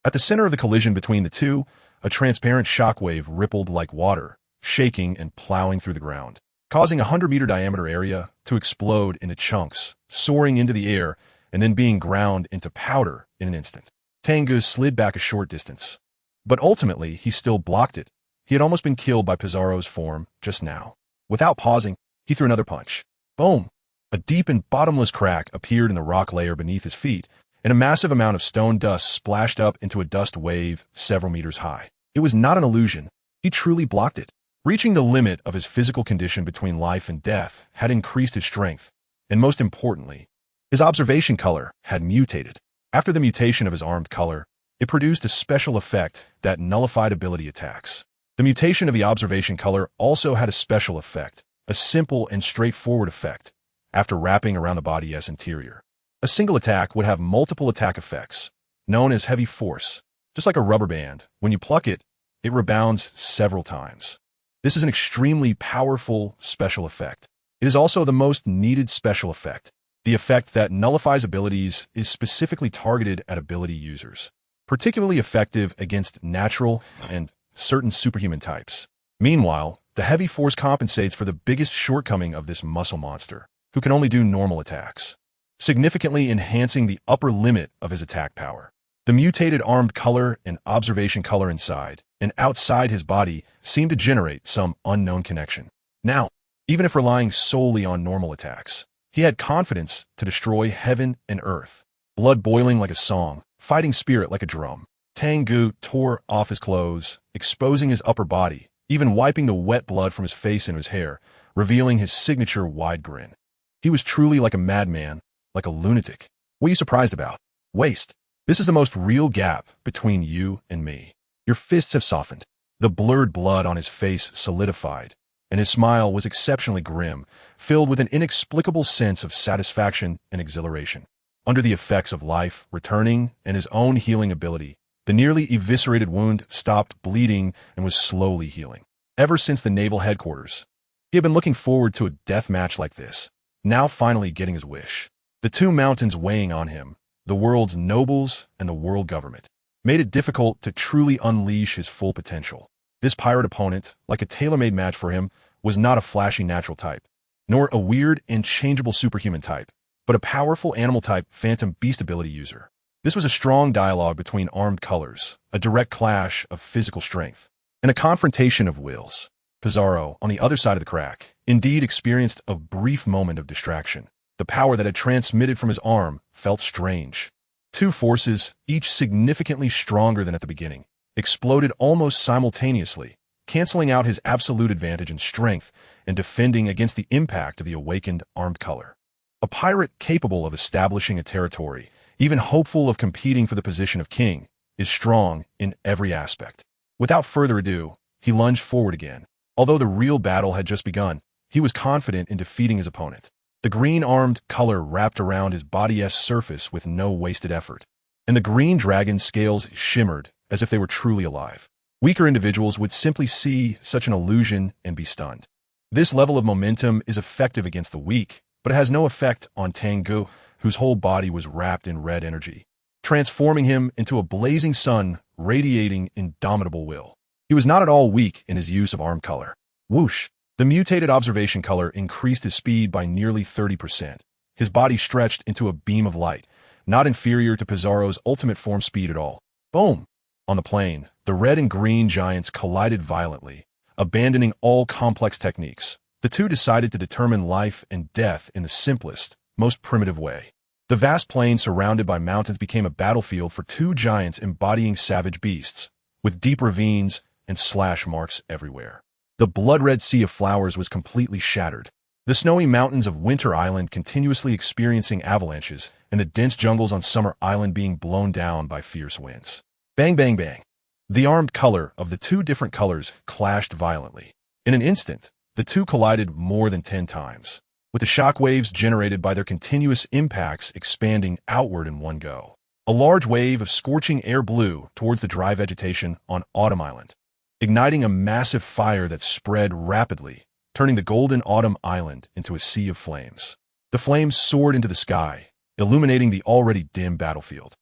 At the center of the collision between the two, a transparent shockwave rippled like water, shaking and plowing through the ground, causing a 100-meter diameter area to explode into chunks, soaring into the air and then being ground into powder in an instant. Tang Ge slid back a short distance, but ultimately he still blocked it. He had almost been killed by Pizarro's form just now. Without pausing, he threw another punch. Boom! A deep and bottomless crack appeared in the rock layer beneath his feet, and a massive amount of stone dust splashed up into a dust wave several meters high. It was not an illusion. He truly blocked it. Reaching the limit of his physical condition between life and death had increased his strength, and most importantly, his observation color had mutated. After the mutation of his armed color, it produced a special effect that nullified ability attacks. The mutation of the observation color also had a special effect, a simple and straightforward effect, after wrapping around the body's interior. A single attack would have multiple attack effects, known as heavy force. Just like a rubber band, when you pluck it, it rebounds several times. This is an extremely powerful special effect. It is also the most needed special effect. The effect that nullifies abilities is specifically targeted at ability users, particularly effective against natural and certain superhuman types. Meanwhile, the heavy force compensates for the biggest shortcoming of this muscle monster, who can only do normal attacks, significantly enhancing the upper limit of his attack power. The mutated armed color and observation color inside and outside his body seemed to generate some unknown connection. Now, even if relying solely on normal attacks, he had confidence to destroy heaven and earth. Blood boiling like a song, fighting spirit like a drum. Tang Ge tore off his clothes, exposing his upper body, even wiping the wet blood from his face and his hair, revealing his signature wide grin. He was truly like a madman, like a lunatic. What are you surprised about? Waste. This is the most real gap between you and me. Your fists have softened. The blurred blood on his face solidified, and his smile was exceptionally grim, filled with an inexplicable sense of satisfaction and exhilaration. Under the effects of life returning and his own healing ability, the nearly eviscerated wound stopped bleeding and was slowly healing. Ever since the naval headquarters, he had been looking forward to a death match like this, now finally getting his wish. The two mountains weighing on him, the world's nobles and the world government, made it difficult to truly unleash his full potential. This pirate opponent, like a tailor-made match for him, was not a flashy natural type, nor a weird, inchangeable superhuman type, but a powerful animal-type phantom beast ability user. This was a strong dialogue between armed colors, a direct clash of physical strength, and a confrontation of wills. Pizarro, on the other side of the crack, indeed experienced a brief moment of distraction. The power that had transmitted from his arm felt strange. Two forces, each significantly stronger than at the beginning, exploded almost simultaneously, canceling out his absolute advantage in strength and defending against the impact of the awakened armed color. A pirate capable of establishing a territory, even hopeful of competing for the position of king, is strong in every aspect. Without further ado, he lunged forward again. Although the real battle had just begun, he was confident in defeating his opponent. The green-armed color wrapped around his body's surface with no wasted effort, and the green dragon's scales shimmered as if they were truly alive. Weaker individuals would simply see such an illusion and be stunned. This level of momentum is effective against the weak, but it has no effect on Tang Ge, whose whole body was wrapped in red energy, transforming him into a blazing sun radiating indomitable will. He was not at all weak in his use of armed color. Whoosh! The mutated observation color increased his speed by nearly 30%. His body stretched into a beam of light, not inferior to Pizarro's ultimate form speed at all. Boom! On the plain, the red and green giants collided violently, abandoning all complex techniques. The two decided to determine life and death in the simplest, most primitive way. The vast plain surrounded by mountains became a battlefield for two giants embodying savage beasts, with deep ravines and slash marks everywhere. The blood-red sea of flowers was completely shattered. The snowy mountains of Winter Island continuously experiencing avalanches, and the dense jungles on Summer Island being blown down by fierce winds. Bang, bang, bang. The armed color of the two different colors clashed violently. In an instant, the two collided more than 10 times, with the shock waves generated by their continuous impacts expanding outward in one go. A large wave of scorching air blew towards the dry vegetation on Autumn Island, igniting a massive fire that spread rapidly, turning the golden Autumn Island into a sea of flames. The flames soared into the sky, illuminating the already dim battlefield.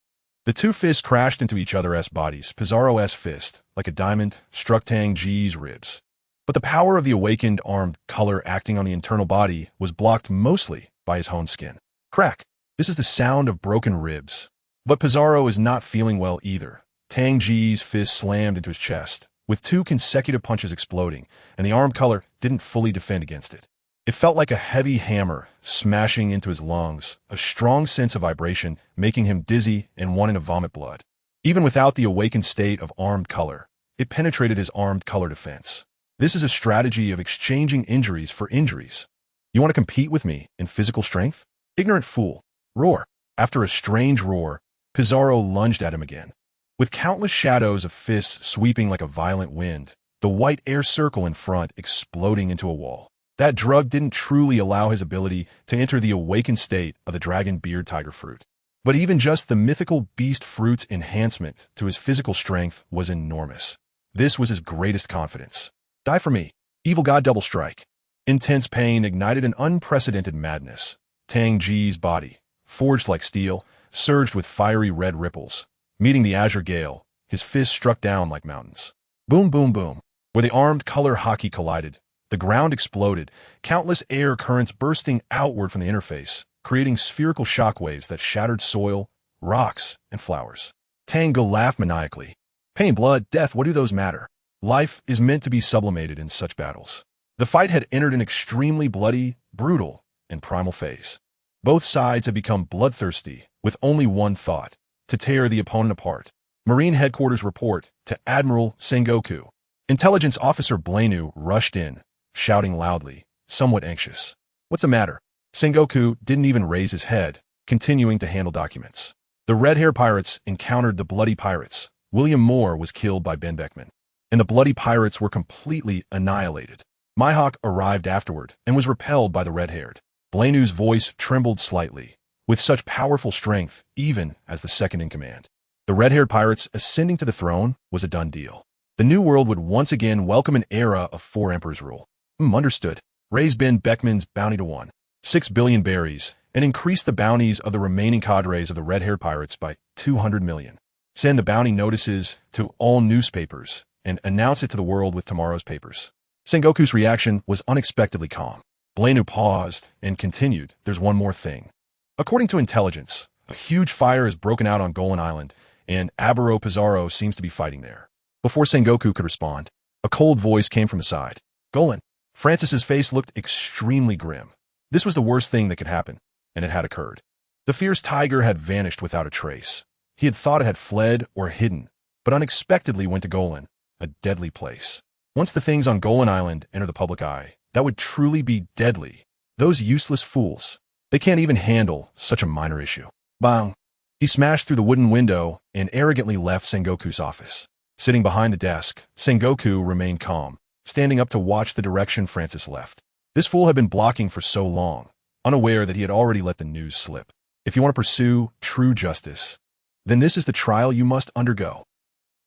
The two fists crashed into each other's bodies. Pizarro's fist, like a diamond, struck Tang Ge's ribs. But the power of the awakened armed color acting on the internal body was blocked mostly by his honed skin. Crack! This is the sound of broken ribs. But Pizarro is not feeling well either. Tang Ge's fist slammed into his chest, with 2 consecutive punches exploding, and the armed color didn't fully defend against it. It felt like a heavy hammer smashing into his lungs, a strong sense of vibration making him dizzy and wanting to vomit blood. Even without the awakened state of armed color, it penetrated his armed color defense. This is a strategy of exchanging injuries for injuries. You want to compete with me in physical strength? Ignorant fool. Roar. After a strange roar, Pizarro lunged at him again. With countless shadows of fists sweeping like a violent wind, the white air circle in front exploding into a wall. That drug didn't truly allow his ability to enter the awakened state of the dragon beard tiger fruit. But even just the mythical beast fruit's enhancement to his physical strength was enormous. This was his greatest confidence. Die for me. Evil God double strike. Intense pain ignited an unprecedented madness. Tang Ge's body, forged like steel, surged with fiery red ripples. Meeting the azure gale, his fists struck down like mountains. Boom, boom, boom. Where the armed color hockey collided, the ground exploded, countless air currents bursting outward from the interface, creating spherical shockwaves that shattered soil, rocks, and flowers. Tang Ge laughed maniacally. Pain, blood, death, what do those matter? Life is meant to be sublimated in such battles. The fight had entered an extremely bloody, brutal, and primal phase. Both sides had become bloodthirsty, with only one thought: to tear the opponent apart. Marine Headquarters report to Admiral Sengoku. Intelligence Officer Blainu rushed in, shouting loudly, somewhat anxious. What's the matter? Sengoku didn't even raise his head, continuing to handle documents. The red-haired pirates encountered the bloody pirates. William Moore was killed by Ben Beckman, and the bloody pirates were completely annihilated. Mihawk arrived afterward and was repelled by the red-haired. Blainu's voice trembled slightly, with such powerful strength, even as the second-in-command. The red-haired pirates ascending to the throne was a done deal. The New World would once again welcome an era of 4 emperors' rule. Understood. Raise Ben Beckman's bounty to 6 billion berries, and increase the bounties of the remaining cadres of the red-haired pirates by 200 million. Send the bounty notices to all newspapers, and announce it to the world with tomorrow's papers. Sengoku's reaction was unexpectedly calm. Blainu paused and continued, there's one more thing. According to intelligence, a huge fire has broken out on Golan Island, and Aburo Pizarro seems to be fighting there. Before Sengoku could respond, a cold voice came from his side. Golan. Francis's face looked extremely grim. This was the worst thing that could happen, and it had occurred. The fierce tiger had vanished without a trace. He had thought it had fled or hidden, but unexpectedly went to Golan, a deadly place. Once the things on Golan Island enter the public eye, that would truly be deadly. Those useless fools. They can't even handle such a minor issue. Bang! He smashed through the wooden window and arrogantly left Sengoku's office. Sitting behind the desk, Sengoku remained calm, standing up to watch the direction Francis left. This fool had been blocking for so long, unaware that he had already let the news slip. If you want to pursue true justice, then this is the trial you must undergo.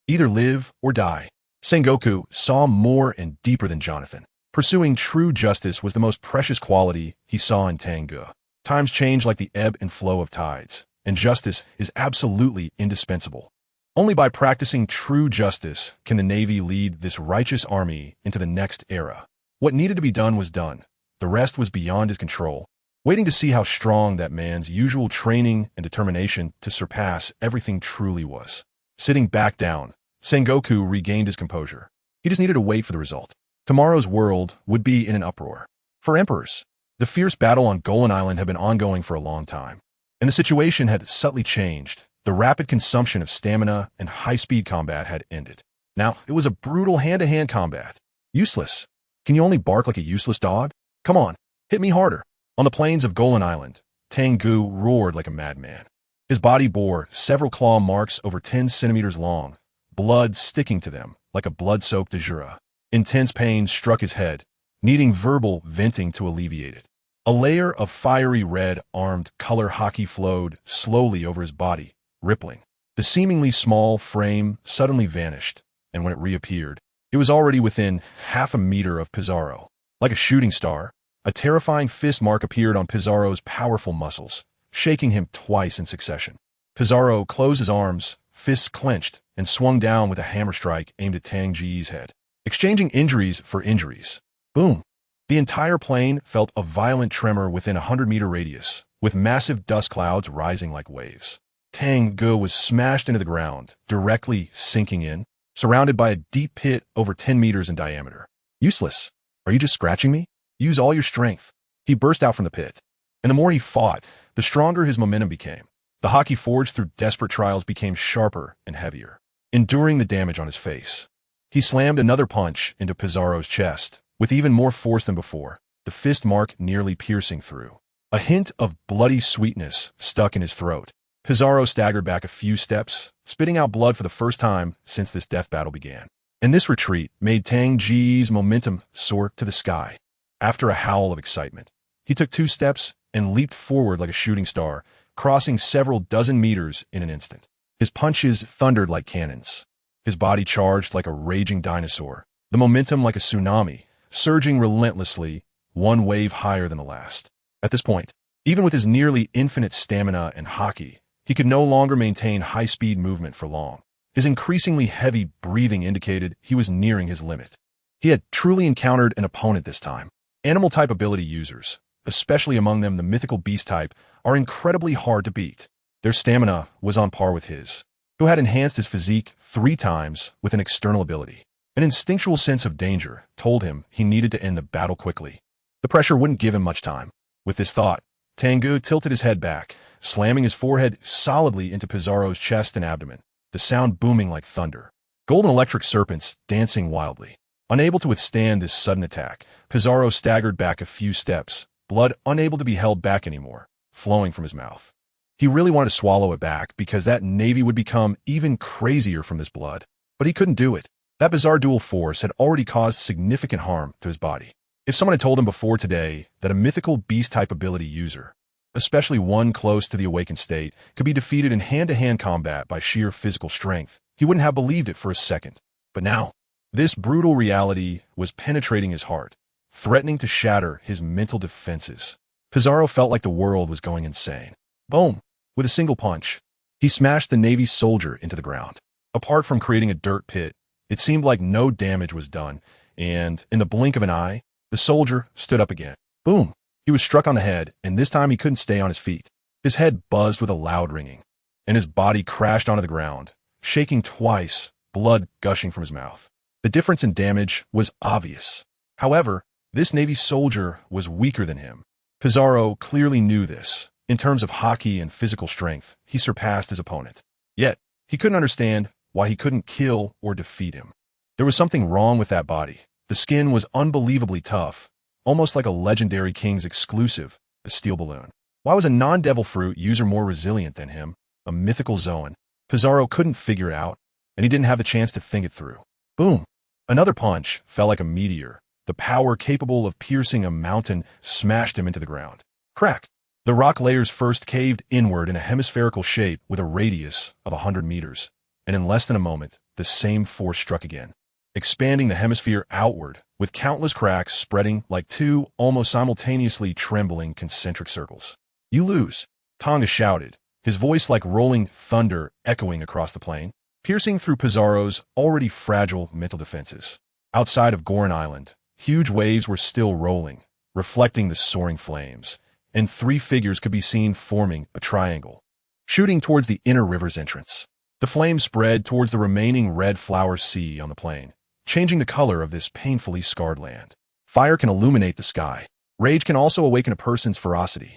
Either live or die. Sengoku saw more and deeper than Jonathan. Pursuing true justice was the most precious quality he saw in Tang Ge. Times change like the ebb and flow of tides, and justice is absolutely indispensable. Only by practicing true justice can the Navy lead this righteous army into the next era. What needed to be done was done. The rest was beyond his control, waiting to see how strong that man's usual training and determination to surpass everything truly was. Sitting back down, Sengoku regained his composure. He just needed to wait for the result. Tomorrow's world would be in an uproar. For emperors, the fierce battle on Golan Island had been ongoing for a long time, and the situation had subtly changed. The rapid consumption of stamina and high-speed combat had ended. Now, it was a brutal hand-to-hand combat. Useless. Can you only bark like a useless dog? Come on, hit me harder. On the plains of Golan Island, Tang Ge roared like a madman. His body bore several claw marks over 10 centimeters long, blood sticking to them like a blood-soaked azura. Intense pain struck his head, needing verbal venting to alleviate it. A layer of fiery red armed color hockey flowed slowly over his body, rippling. The seemingly small frame suddenly vanished, and when it reappeared, it was already within half a meter of Pizarro. Like a shooting star, a terrifying fist mark appeared on Pizarro's powerful muscles, shaking him twice in succession. Pizarro closed his arms, fists clenched, and swung down with a hammer strike aimed at Tang Ge's head, exchanging injuries for injuries. Boom! The entire plane felt a violent tremor within a 100-meter radius, with massive dust clouds rising like waves. Tang Ge was smashed into the ground, directly sinking in, surrounded by a deep pit over 10 meters in diameter. Useless. Are you just scratching me? Use all your strength. He burst out from the pit. And the more he fought, the stronger his momentum became. The hockey forged through desperate trials became sharper and heavier, enduring the damage on his face. He slammed another punch into Pizarro's chest, with even more force than before, the fist mark nearly piercing through. A hint of bloody sweetness stuck in his throat. Pizarro staggered back a few steps, spitting out blood for the first time since this death battle began. And this retreat made Tang Ge's momentum soar to the sky. After a howl of excitement, he took 2 steps and leaped forward like a shooting star, crossing several dozen meters in an instant. His punches thundered like cannons. His body charged like a raging dinosaur, the momentum like a tsunami, surging relentlessly, one wave higher than the last. At this point, even with his nearly infinite stamina and hockey, he could no longer maintain high-speed movement for long. His increasingly heavy breathing indicated he was nearing his limit. He had truly encountered an opponent this time. Animal-type ability users, especially among them the mythical beast type, are incredibly hard to beat. Their stamina was on par with his. who had enhanced his physique 3 times with an external ability. An instinctual sense of danger told him he needed to end the battle quickly. The pressure wouldn't give him much time. With this thought, Tang Ge tilted his head back, slamming his forehead solidly into Pizarro's chest and abdomen, the sound booming like thunder. Golden electric serpents dancing wildly. Unable to withstand this sudden attack, Pizarro staggered back a few steps, blood unable to be held back anymore, flowing from his mouth. He really wanted to swallow it back because that navy would become even crazier from this blood, but he couldn't do it. That bizarre dual force had already caused significant harm to his body. If someone had told him before today that a mythical beast-type ability user, especially one close to the awakened state, could be defeated in hand-to-hand combat by sheer physical strength, he wouldn't have believed it for a second. But now, this brutal reality was penetrating his heart, threatening to shatter his mental defenses. Pizarro felt like the world was going insane. Boom! With a single punch, he smashed the Navy's soldier into the ground. Apart from creating a dirt pit, it seemed like no damage was done, and in the blink of an eye, the soldier stood up again. Boom! He was struck on the head, and this time he couldn't stay on his feet. His head buzzed with a loud ringing, and his body crashed onto the ground, shaking twice, blood gushing from his mouth. The difference in damage was obvious. However, this Navy soldier was weaker than him. Pizarro clearly knew this. In terms of hockey and physical strength, he surpassed his opponent. Yet, he couldn't understand why he couldn't kill or defeat him. There was something wrong with that body. The skin was unbelievably tough, almost like a legendary king's exclusive, a steel balloon. Why was a non-devil fruit user more resilient than him, a mythical Zoan? Pizarro couldn't figure it out, and he didn't have the chance to think it through. Boom! Another punch fell like a meteor. The power capable of piercing a mountain smashed him into the ground. Crack! The rock layers first caved inward in a hemispherical shape with a radius of 100 meters, and in less than a moment, the same force struck again, expanding the hemisphere outward, with countless cracks spreading like 2 almost simultaneously trembling concentric circles. You lose, Tang Ge shouted, his voice like rolling thunder echoing across the plain, piercing through Pizarro's already fragile mental defenses. Outside of Goron Island, huge waves were still rolling, reflecting the soaring flames, and 3 figures could be seen forming a triangle, shooting towards the inner river's entrance. The flames spread towards the remaining red flower sea on the plain, changing the color of this painfully scarred land. Fire can illuminate the sky. Rage can also awaken a person's ferocity.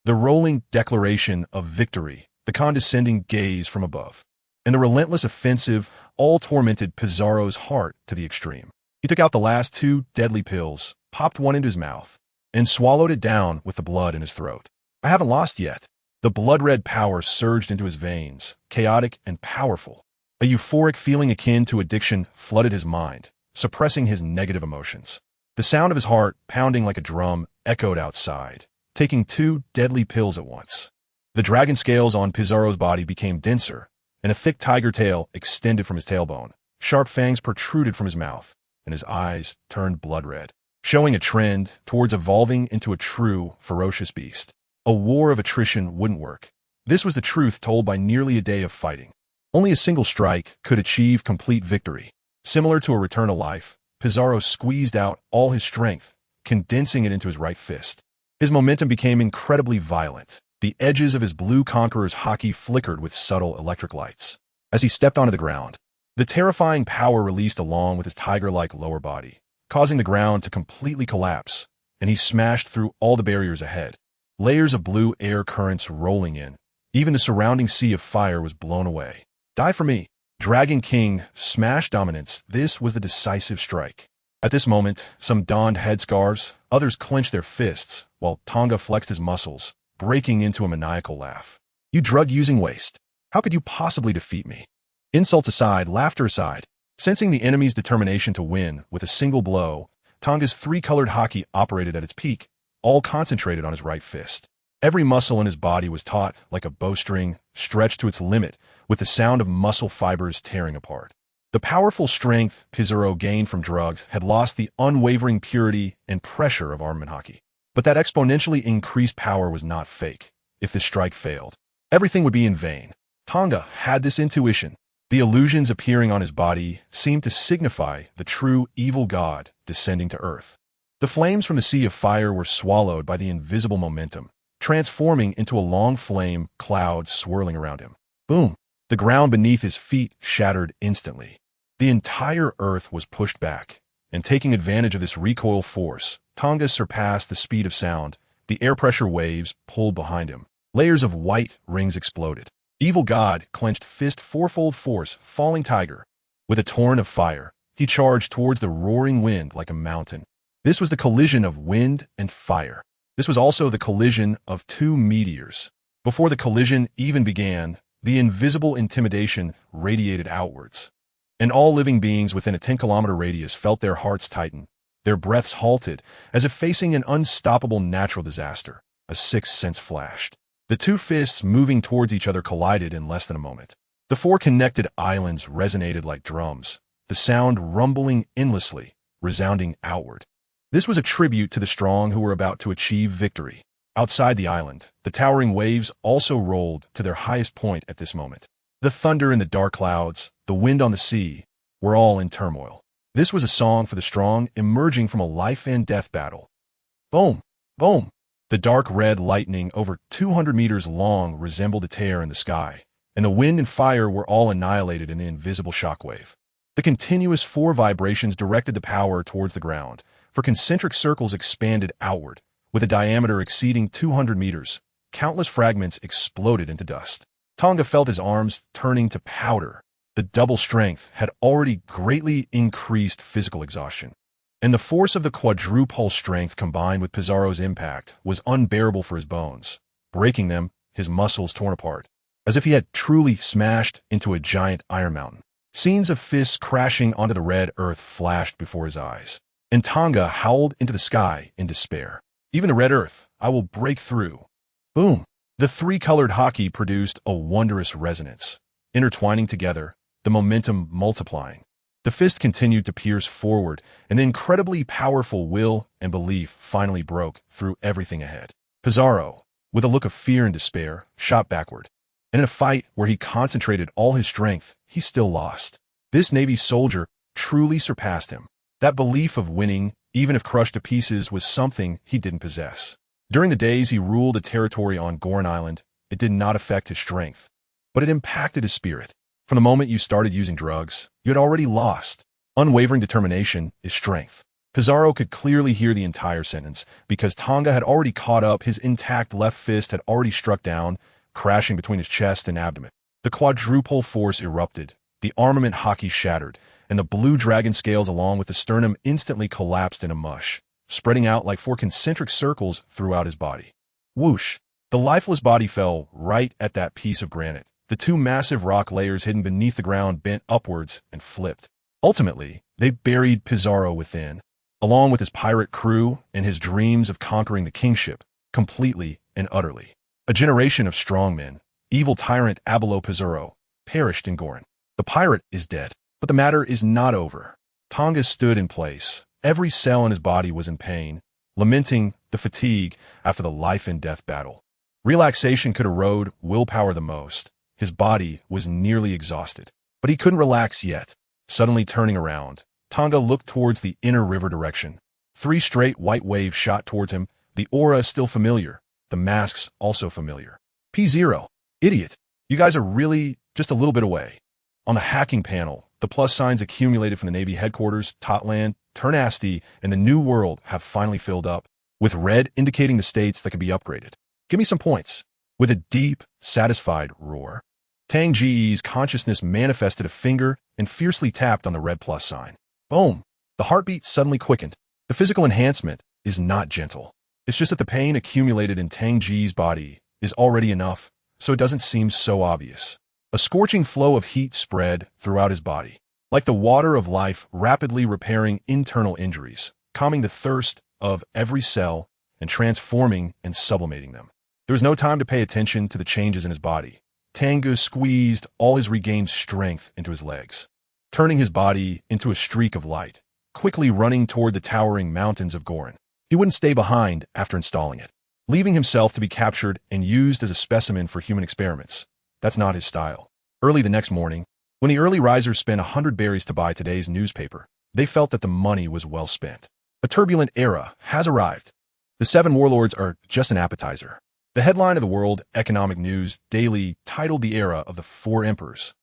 The rolling declaration of victory, the condescending gaze from above, and the relentless offensive all tormented Pizarro's heart to the extreme. He took out the last 2 deadly pills, popped one into his mouth, and swallowed it down with the blood in his throat. I haven't lost yet. The blood-red power surged into his veins, chaotic and powerful. A euphoric feeling akin to addiction flooded his mind, suppressing his negative emotions. The sound of his heart pounding like a drum echoed outside, taking 2 deadly pills at once. The dragon scales on Pizarro's body became denser, and a thick tiger tail extended from his tailbone. Sharp fangs protruded from his mouth, and his eyes turned blood-red, showing a trend towards evolving into a true, ferocious beast. A war of attrition wouldn't work. This was the truth told by nearly a day of fighting. Only a single strike could achieve complete victory. Similar to a return to life, Pizarro squeezed out all his strength, condensing it into his right fist. His momentum became incredibly violent. The edges of his blue conqueror's hockey flickered with subtle electric lights. As he stepped onto the ground, the terrifying power released along with his tiger-like lower body, causing the ground to completely collapse, and he smashed through all the barriers ahead. Layers of blue air currents rolling in. Even the surrounding sea of fire was blown away. Die for me. Dragon King smashed dominance. This was the decisive strike. At this moment, some donned headscarves, others clenched their fists, while Tang Ge flexed his muscles, breaking into a maniacal laugh. You drug-using waste. How could you possibly defeat me? Insults aside, laughter aside, sensing the enemy's determination to win with a single blow, Tang Ge's 3-colored hockey operated at its peak, all concentrated on his right fist. Every muscle in his body was taut like a bowstring, stretched to its limit, with the sound of muscle fibers tearing apart. The powerful strength Pizarro gained from drugs had lost the unwavering purity and pressure of armament hockey. But that exponentially increased power was not fake. If this strike failed, everything would be in vain. Tang Ge had this intuition. The illusions appearing on his body seemed to signify the true evil god descending to earth. The flames from the sea of fire were swallowed by the invisible momentum, transforming into a long flame cloud swirling around him. Boom! The ground beneath his feet shattered instantly. The entire earth was pushed back, and taking advantage of this recoil force, Tang Ge surpassed the speed of sound. The air pressure waves pulled behind him. Layers of white rings exploded. Evil God clenched fist fourfold force, falling tiger. With a torrent of fire, he charged towards the roaring wind like a mountain. This was the collision of wind and fire. This was also the collision of two meteors. Before the collision even began, the invisible intimidation radiated outwards. And all living beings within a 10-kilometer radius felt their hearts tighten. Their breaths halted, as if facing an unstoppable natural disaster. A sixth sense flashed. The two fists moving towards each other collided in less than a moment. The four connected islands resonated like drums, the sound rumbling endlessly, resounding outward. This was a tribute to the strong who were about to achieve victory. Outside the island, the towering waves also rolled to their highest point at this moment. The thunder in the dark clouds, the wind on the sea, were all in turmoil. This was a song for the strong emerging from a life-and-death battle. Boom! Boom! The dark red lightning over 200 meters long resembled a tear in the sky, and the wind and fire were all annihilated in the invisible shockwave. The continuous four vibrations directed the power towards the ground, for concentric circles expanded outward. With a diameter exceeding 200 meters, countless fragments exploded into dust. Tang Ge felt his arms turning to powder. The double strength had already greatly increased physical exhaustion, and the force of the quadruple strength combined with Pizarro's impact was unbearable for his bones, breaking them, his muscles torn apart, as if he had truly smashed into a giant iron mountain. Scenes of fists crashing onto the red earth flashed before his eyes, and Tang Ge howled into the sky in despair. Even the red earth, I will break through. Boom! The three-colored hockey produced a wondrous resonance, intertwining together, the momentum multiplying. The fist continued to pierce forward, and the incredibly powerful will and belief finally broke through everything ahead. Pizarro, with a look of fear and despair, shot backward. And in a fight where he concentrated all his strength, he still lost. This Navy soldier truly surpassed him. That belief of winning, even if crushed to pieces, was something he didn't possess. During the days he ruled a territory on Goron Island, it did not affect his strength, but it impacted his spirit. From the moment you started using drugs, you had already lost. Unwavering determination is strength. Pizarro could clearly hear the entire sentence, because Tang Ge had already caught up. His intact left fist had already struck down, crashing between his chest and abdomen. The quadruple force erupted, the armament hockey shattered, and the blue dragon scales along with the sternum instantly collapsed in a mush, spreading out like four concentric circles throughout his body. Whoosh! The lifeless body fell right at that piece of granite. The two massive rock layers hidden beneath the ground bent upwards and flipped. Ultimately, they buried Pizarro within, along with his pirate crew and his dreams of conquering the kingship, completely and utterly. A generation of strong men, evil tyrant Abelo Pizarro, perished in Goron. The pirate is dead, but the matter is not over. Tang Ge stood in place. Every cell in his body was in pain, lamenting the fatigue after the life-and-death battle. Relaxation could erode willpower the most. His body was nearly exhausted, but he couldn't relax yet. Suddenly turning around, Tang Ge looked towards the inner river direction. 3 straight white waves shot towards him. The aura is still familiar. The masks also familiar. P0. Idiot. You guys are really just a little bit away. On the hacking panel, the plus signs accumulated from the Navy headquarters, Totland, Ternasti, and the New World have finally filled up, with red indicating the states that can be upgraded. Give me some points. With a deep, satisfied roar, Tang Ge's consciousness manifested a finger and fiercely tapped on the red plus sign. Boom! The heartbeat suddenly quickened. The physical enhancement is not gentle. It's just that the pain accumulated in Tang Ge's body is already enough, so it doesn't seem so obvious. A scorching flow of heat spread throughout his body, like the water of life rapidly repairing internal injuries, calming the thirst of every cell and transforming and sublimating them. There was no time to pay attention to the changes in his body. Tang Ge squeezed all his regained strength into his legs, turning his body into a streak of light, quickly running toward the towering mountains of Goron. He wouldn't stay behind after installing it, leaving himself to be captured and used as a specimen for human experiments. That's not his style. Early the next morning, when the early risers spent 100 berries to buy today's newspaper, they felt that the money was well spent. A turbulent era has arrived. The 7 warlords are just an appetizer. The headline of the World Economic News Daily titled the era of the four emperors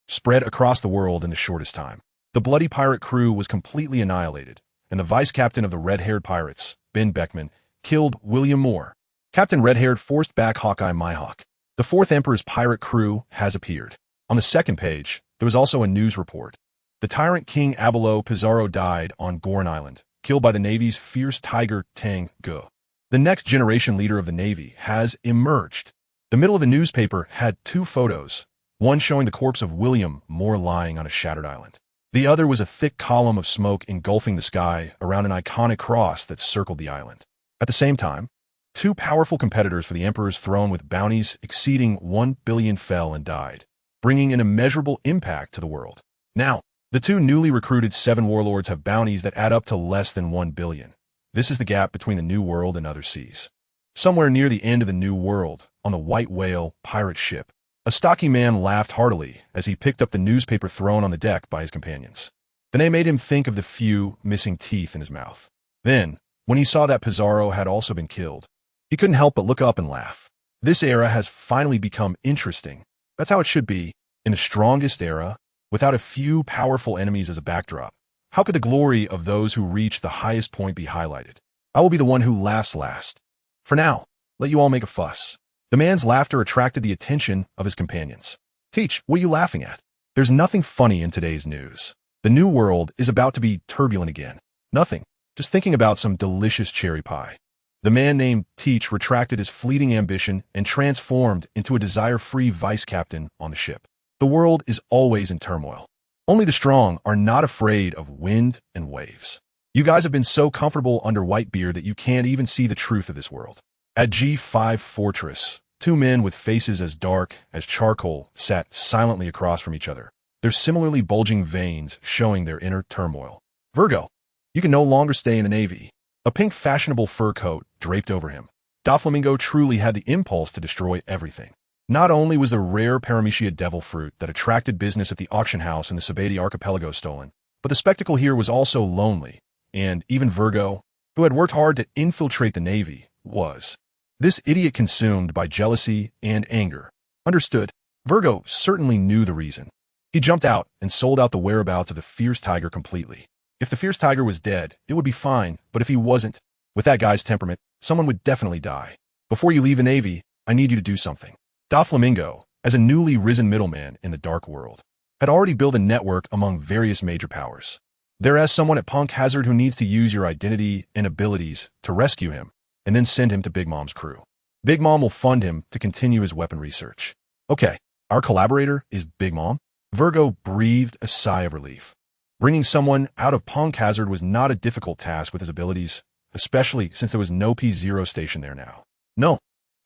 spread across the world in the shortest time. The bloody pirate crew was completely annihilated, and the vice-captain of the red-haired pirates, Ben Beckman, killed William Moore. Captain Red-haired forced back Hawkeye Mihawk. The fourth emperor's pirate crew has appeared. On the second page, there was also a news report. The tyrant King Abelo Pizarro died on Goron Island, killed by the Navy's fierce tiger Tang Ge. The next generation leader of the Navy has emerged. The middle of the newspaper had two photos, one showing the corpse of William Moore lying on a shattered island. The other was a thick column of smoke engulfing the sky around an iconic cross that circled the island. At the same time, two powerful competitors for the emperor's throne with bounties exceeding 1 billion fell and died, bringing an immeasurable impact to the world. Now, the two newly recruited 7 warlords have bounties that add up to less than 1 billion. This is the gap between the New World and other seas. Somewhere near the end of the New World, on the White Whale pirate ship, a stocky man laughed heartily as he picked up the newspaper thrown on the deck by his companions. The name made him think of the few missing teeth in his mouth. Then, when he saw that Pizarro had also been killed, he couldn't help but look up and laugh. This era has finally become interesting. That's how it should be. In the strongest era, without a few powerful enemies as a backdrop, how could the glory of those who reach the highest point be highlighted? I will be the one who laughs last. For now, let you all make a fuss. The man's laughter attracted the attention of his companions. Teach, what are you laughing at? There's nothing funny in today's news. The New World is about to be turbulent again. Nothing. Just thinking about some delicious cherry pie. The man named Teach retracted his fleeting ambition and transformed into a desire-free vice-captain on the ship. The world is always in turmoil. Only the strong are not afraid of wind and waves. You guys have been so comfortable under Whitebeard that you can't even see the truth of this world. At G5 Fortress, 2 men with faces as dark as charcoal sat silently across from each other, their similarly bulging veins showing their inner turmoil. Virgo, you can no longer stay in the Navy. A pink fashionable fur coat draped over him. Doflamingo truly had the impulse to destroy everything. Not only was the rare Paramecia devil fruit that attracted business at the auction house in the Sabati archipelago stolen, but the spectacle here was also lonely, and even Virgo, who had worked hard to infiltrate the Navy, was. This idiot consumed by jealousy and anger. Understood. Virgo certainly knew the reason. He jumped out and sold out the whereabouts of the fierce tiger completely. If the fierce tiger was dead, it would be fine, but if he wasn't, with that guy's temperament, someone would definitely die. Before you leave the Navy, I need you to do something. Doflamingo, as a newly risen middleman in the dark world, had already built a network among various major powers. There is someone at Punk Hazard who needs to use your identity and abilities to rescue him, and then send him to Big Mom's crew. Big Mom will fund him to continue his weapon research. Okay, our collaborator is Big Mom? Virgo breathed a sigh of relief. Bringing someone out of Punk Hazard was not a difficult task with his abilities, especially since there was no P0 station there now. No.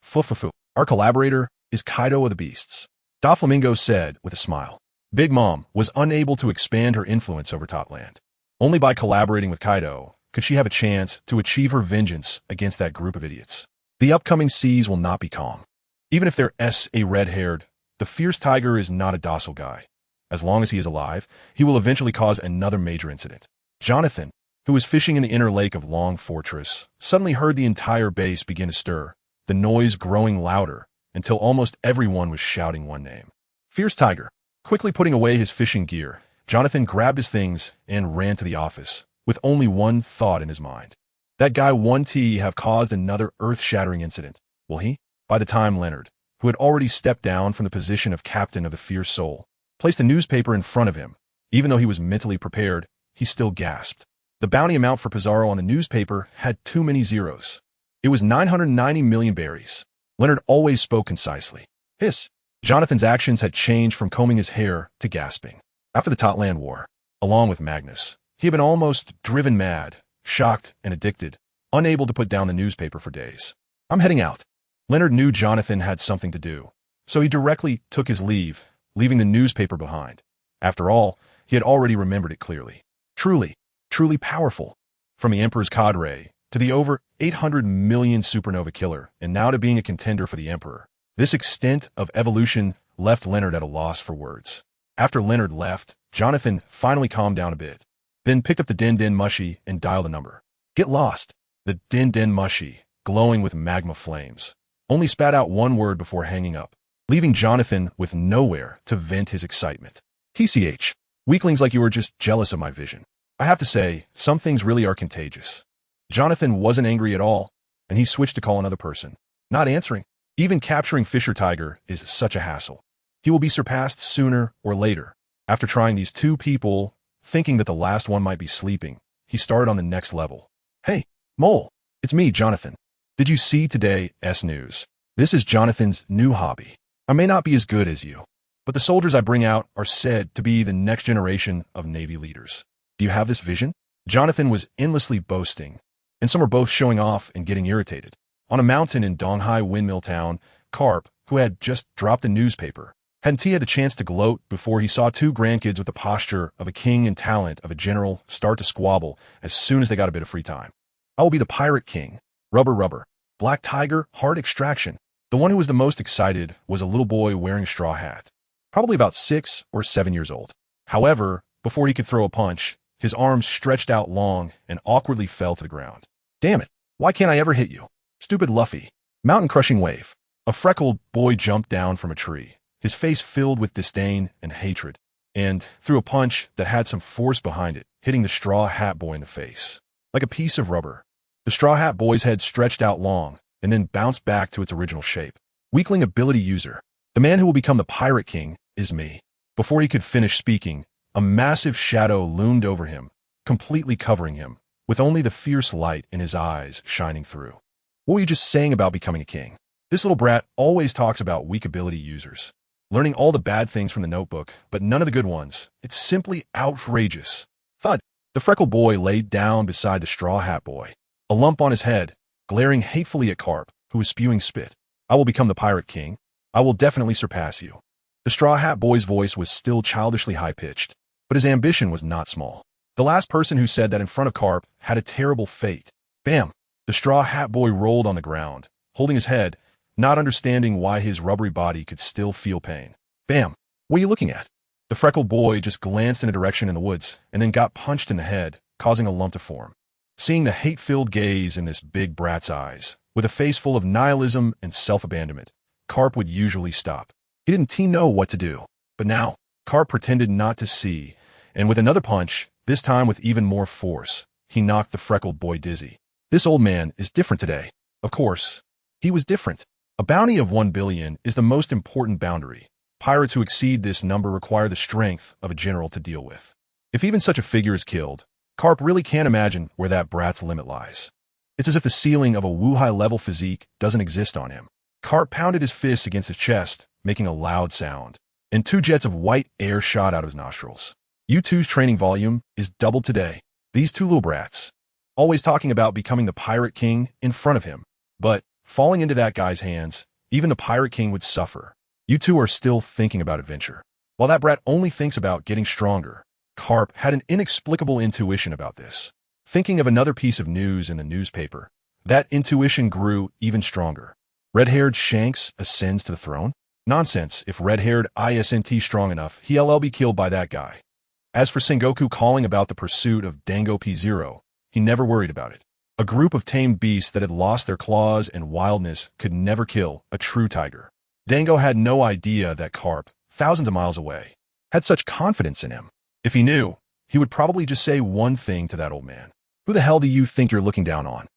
Fufufu. Our collaborator is Kaido of the Beasts. Doflamingo said with a smile. Big Mom was unable to expand her influence over Topland. Only by collaborating with Kaido could she have a chance to achieve her vengeance against that group of idiots. The upcoming seas will not be calm. Even if they're a red-haired, the fierce tiger is not a docile guy. As long as he is alive, he will eventually cause another major incident. Jonathan, who was fishing in the inner lake of Long Fortress, suddenly heard the entire base begin to stir, the noise growing louder until almost everyone was shouting one name. Fierce Tiger. Quickly putting away his fishing gear, Jonathan grabbed his things and ran to the office, with only one thought in his mind. That guy 1T have caused another earth-shattering incident, will he? By the time Leonard, who had already stepped down from the position of captain of the Fierce Soul, placed the newspaper in front of him, even though he was mentally prepared, he still gasped. The bounty amount for Pizarro on the newspaper had too many zeros. It was 990 million berries. Leonard always spoke concisely. Hiss. Jonathan's actions had changed from combing his hair to gasping. After the Totland War, along with Magnus, he had been almost driven mad, shocked and addicted, unable to put down the newspaper for days. I'm heading out. Leonard knew Jonathan had something to do, so he directly took his leave, leaving the newspaper behind. After all, he had already remembered it clearly. Truly, truly powerful. From the Emperor's cadre, to the over 800 million supernova killer, and now to being a contender for the Emperor. This extent of evolution left Leonard at a loss for words. After Leonard left, Jonathan finally calmed down a bit, then picked up the Den Den Mushy and dialed a number. Get lost. The Den Den Mushy, glowing with magma flames, only spat out one word before hanging up, leaving Jonathan with nowhere to vent his excitement. TCH, weaklings like you are just jealous of my vision. I have to say, some things really are contagious. Jonathan wasn't angry at all, and he switched to call another person. Not answering. Even capturing Fisher Tiger is such a hassle. He will be surpassed sooner or later. After trying these two people, thinking that the last one might be sleeping, he started on the next level. Hey, Mole, it's me, Jonathan. Did you see today's news? This is Jonathan's new hobby. I may not be as good as you, but the soldiers I bring out are said to be the next generation of Navy leaders. Do you have this vision? Jonathan was endlessly boasting, and some were both showing off and getting irritated. On a mountain in Donghai Windmill Town, Carp, who had just dropped a newspaper, hadn't he had a chance to gloat before he saw two grandkids with the posture of a king and talent of a general start to squabble as soon as they got a bit of free time. I will be the pirate king. Rubber rubber. Black tiger, hard extraction. The one who was the most excited was a little boy wearing a straw hat, probably about 6 or 7 years old. However, before he could throw a punch, his arms stretched out long and awkwardly fell to the ground. Damn it, why can't I ever hit you? Stupid Luffy. Mountain-crushing wave. A freckled boy jumped down from a tree, his face filled with disdain and hatred, and threw a punch that had some force behind it, hitting the straw hat boy in the face. Like a piece of rubber. The straw hat boy's head stretched out long, and then bounced back to its original shape. Weakling ability user. The man who will become the Pirate King is me. Before he could finish speaking, a massive shadow loomed over him, completely covering him, with only the fierce light in his eyes shining through. What were you just saying about becoming a king? This little brat always talks about weak ability users. Learning all the bad things from the notebook, but none of the good ones. It's simply outrageous. Thud. The freckled boy laid down beside the straw hat boy, a lump on his head, glaring hatefully at Carp, who was spewing spit. I will become the Pirate King. I will definitely surpass you. The straw hat boy's voice was still childishly high-pitched, but his ambition was not small. The last person who said that in front of Carp had a terrible fate. Bam! The straw hat boy rolled on the ground, holding his head, not understanding why his rubbery body could still feel pain. Bam! What are you looking at? The freckled boy just glanced in a direction in the woods and then got punched in the head, causing a lump to form. Seeing the hate-filled gaze in this big brat's eyes, with a face full of nihilism and self-abandonment, Carp would usually stop. He didn't know what to do. But now, Carp pretended not to see, and with another punch, this time with even more force, he knocked the freckled boy dizzy. This old man is different today. Of course, he was different. A bounty of 1 billion is the most important boundary. Pirates who exceed this number require the strength of a general to deal with. If even such a figure is killed, Carp really can't imagine where that brat's limit lies. It's as if the ceiling of a Wu-Hai-level physique doesn't exist on him. Carp pounded his fists against his chest, making a loud sound, and 2 jets of white air shot out of his nostrils. U2's training volume is doubled today. These 2 little brats, always talking about becoming the Pirate King in front of him. But, falling into that guy's hands, even the Pirate King would suffer. You two are still thinking about adventure. While that brat only thinks about getting stronger, Carp had an inexplicable intuition about this. Thinking of another piece of news in the newspaper, that intuition grew even stronger. Red-haired Shanks ascends to the throne? Nonsense. If red-haired isn't strong enough, he'll be killed by that guy. As for Sengoku calling about the pursuit of Dango P0, he never worried about it. A group of tame beasts that had lost their claws and wildness could never kill a true tiger. Dango had no idea that Carp, thousands of miles away, had such confidence in him. If he knew, he would probably just say one thing to that old man. Who the hell do you think you're looking down on?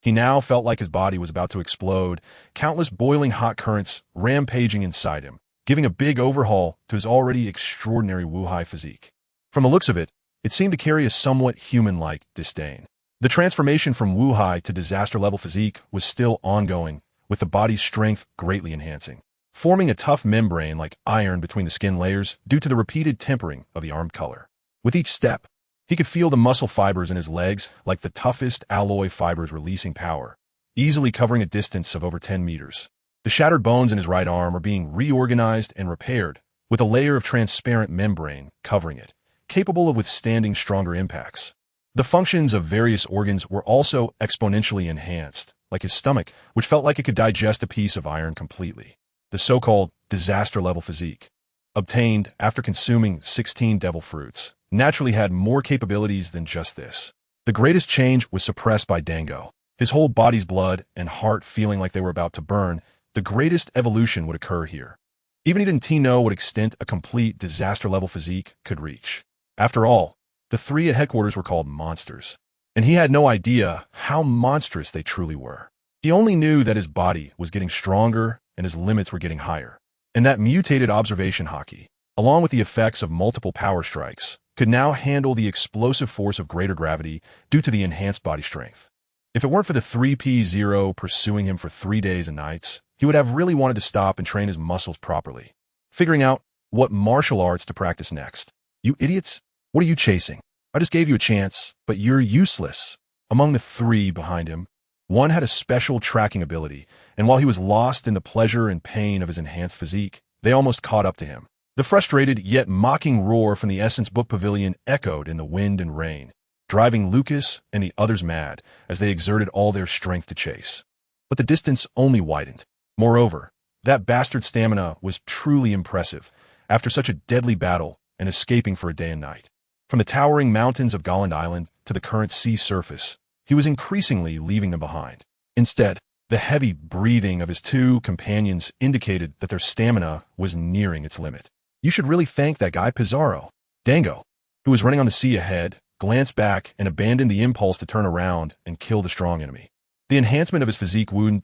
He now felt like his body was about to explode, countless boiling hot currents rampaging inside him, giving a big overhaul to his already extraordinary Wu-Hai physique. From the looks of it, it seemed to carry a somewhat human-like disdain. The transformation from Wu-Hai to disaster-level physique was still ongoing, with the body's strength greatly enhancing, forming a tough membrane like iron between the skin layers due to the repeated tempering of the arm color. With each step, he could feel the muscle fibers in his legs like the toughest alloy fibers releasing power, easily covering a distance of over 10 meters. The shattered bones in his right arm are being reorganized and repaired, with a layer of transparent membrane covering it, capable of withstanding stronger impacts. The functions of various organs were also exponentially enhanced, like his stomach, which felt like it could digest a piece of iron completely. The so-called disaster-level physique, obtained after consuming 16 devil fruits, naturally had more capabilities than just this. The greatest change was suppressed by Dango. his whole body's blood and heart feeling like they were about to burn. The greatest evolution would occur here. Even he didn't know what extent a complete disaster-level physique could reach. After all, the three at headquarters were called monsters, and he had no idea how monstrous they truly were. He only knew that his body was getting stronger and his limits were getting higher, and that mutated observation hockey, along with the effects of multiple power strikes, could now handle the explosive force of greater gravity due to the enhanced body strength. If it weren't for the 3P0 pursuing him for 3 days and nights, he would have really wanted to stop and train his muscles properly, figuring out what martial arts to practice next. You idiots, what are you chasing? I just gave you a chance, but you're useless. Among the three behind him, one had a special tracking ability, and while he was lost in the pleasure and pain of his enhanced physique, they almost caught up to him. The frustrated yet mocking roar from the Essence Book Pavilion echoed in the wind and rain, driving Lucas and the others mad as they exerted all their strength to chase. But the distance only widened. Moreover, that bastard stamina was truly impressive after such a deadly battle and escaping for a day and night. From the towering mountains of Golland Island to the current sea surface, he was increasingly leaving them behind. Instead, the heavy breathing of his two companions indicated that their stamina was nearing its limit. You should really thank that guy Pizarro. Dango, who was running on the sea ahead, glanced back and abandoned the impulse to turn around and kill the strong enemy. The enhancement of his physique would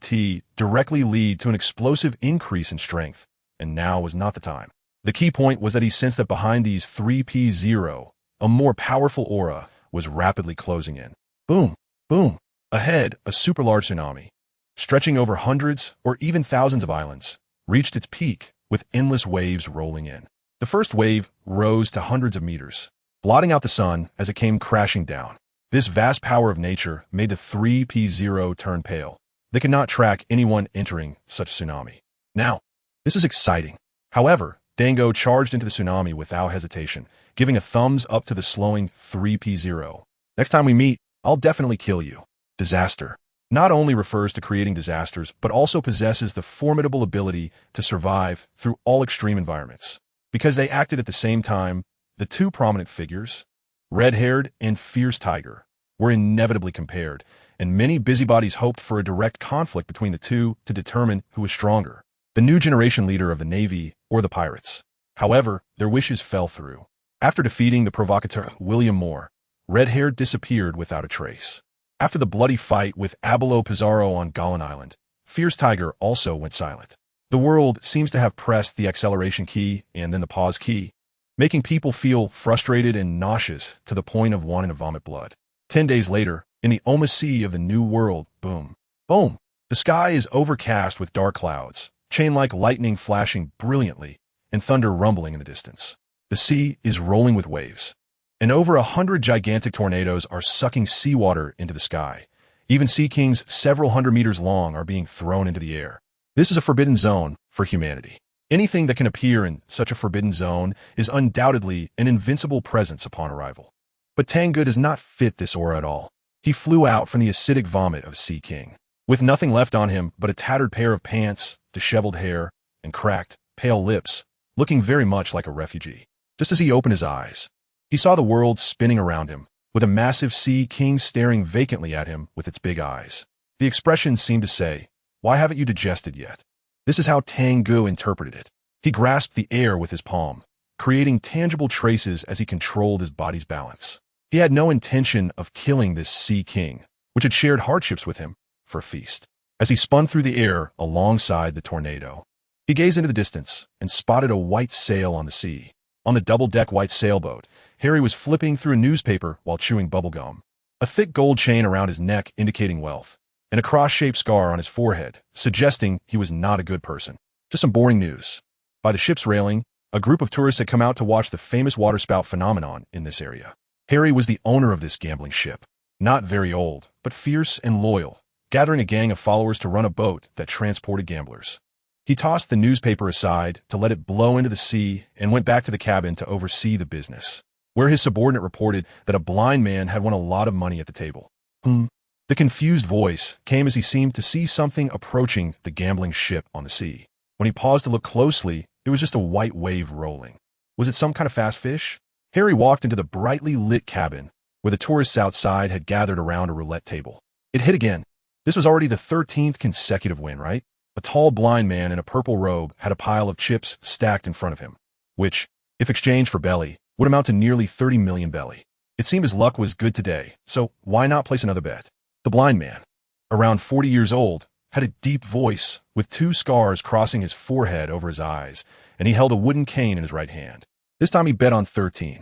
directly lead to an explosive increase in strength, and now was not the time. The key point was that he sensed that behind these 3P0, a more powerful aura was rapidly closing in. Boom, boom. Ahead, a super large tsunami, stretching over hundreds or even thousands of islands, reached its peak with endless waves rolling in. The first wave rose to hundreds of meters, blotting out the sun as it came crashing down. This vast power of nature made the 3P0 turn pale. They could not track anyone entering such tsunami. Now, this is exciting. However, Dango charged into the tsunami without hesitation, giving a thumbs up to the slowing 3P0. Next time we meet, I'll definitely kill you. Disaster not only refers to creating disasters, but also possesses the formidable ability to survive through all extreme environments. Because they acted at the same time, the two prominent figures, red-haired and fierce tiger, were inevitably compared, and many busybodies hoped for a direct conflict between the two to determine who was stronger, the new generation leader of the Navy or the pirates. However, their wishes fell through. After defeating the provocateur William Moore, red-haired disappeared without a trace. After the bloody fight with Abelo Pizarro on Golland Island, Fierce Tiger also went silent. The world seems to have pressed the acceleration key and then the pause key, making people feel frustrated and nauseous to the point of wanting to vomit blood. 10 days later, in the Oma Sea of the New World, boom, boom, the sky is overcast with dark clouds, chain-like lightning flashing brilliantly, and thunder rumbling in the distance. The sea is rolling with waves, and over 100 gigantic tornadoes are sucking seawater into the sky. Even sea kings several hundred meters long are being thrown into the air. This is a forbidden zone for humanity. Anything that can appear in such a forbidden zone is undoubtedly an invincible presence upon arrival. But Tang Ge does not fit this aura at all. He flew out from the acidic vomit of Sea King, with nothing left on him but a tattered pair of pants, disheveled hair, and cracked, pale lips, looking very much like a refugee. Just as he opened his eyes, he saw the world spinning around him, with a massive Sea King staring vacantly at him with its big eyes. The expression seemed to say, "Why haven't you digested yet?" This is how Tang Ge interpreted it. He grasped the air with his palm, creating tangible traces as he controlled his body's balance. He had no intention of killing this Sea King, which had shared hardships with him, for a feast. As he spun through the air alongside the tornado, he gazed into the distance and spotted a white sail on the sea. On the double-deck white sailboat, Harry was flipping through a newspaper while chewing bubblegum. A thick gold chain around his neck indicating wealth, and a cross-shaped scar on his forehead, suggesting he was not a good person. Just some boring news. By the ship's railing, a group of tourists had come out to watch the famous waterspout phenomenon in this area. Harry was the owner of this gambling ship, not very old, but fierce and loyal, gathering a gang of followers to run a boat that transported gamblers. He tossed the newspaper aside to let it blow into the sea and went back to the cabin to oversee the business, where his subordinate reported that a blind man had won a lot of money at the table. The confused voice came as he seemed to see something approaching the gambling ship on the sea. When he paused to look closely, it was just a white wave rolling. Was it some kind of fast fish? Harry walked into the brightly lit cabin, where the tourists outside had gathered around a roulette table. It hit again. This was already the 13th consecutive win, right? A tall blind man in a purple robe had a pile of chips stacked in front of him, which, if exchanged for belly, would amount to nearly 30 million belly. It seemed his luck was good today, so why not place another bet? The blind man, around 40 years old, had a deep voice with 2 scars crossing his forehead over his eyes, and he held a wooden cane in his right hand. This time he bet on 13.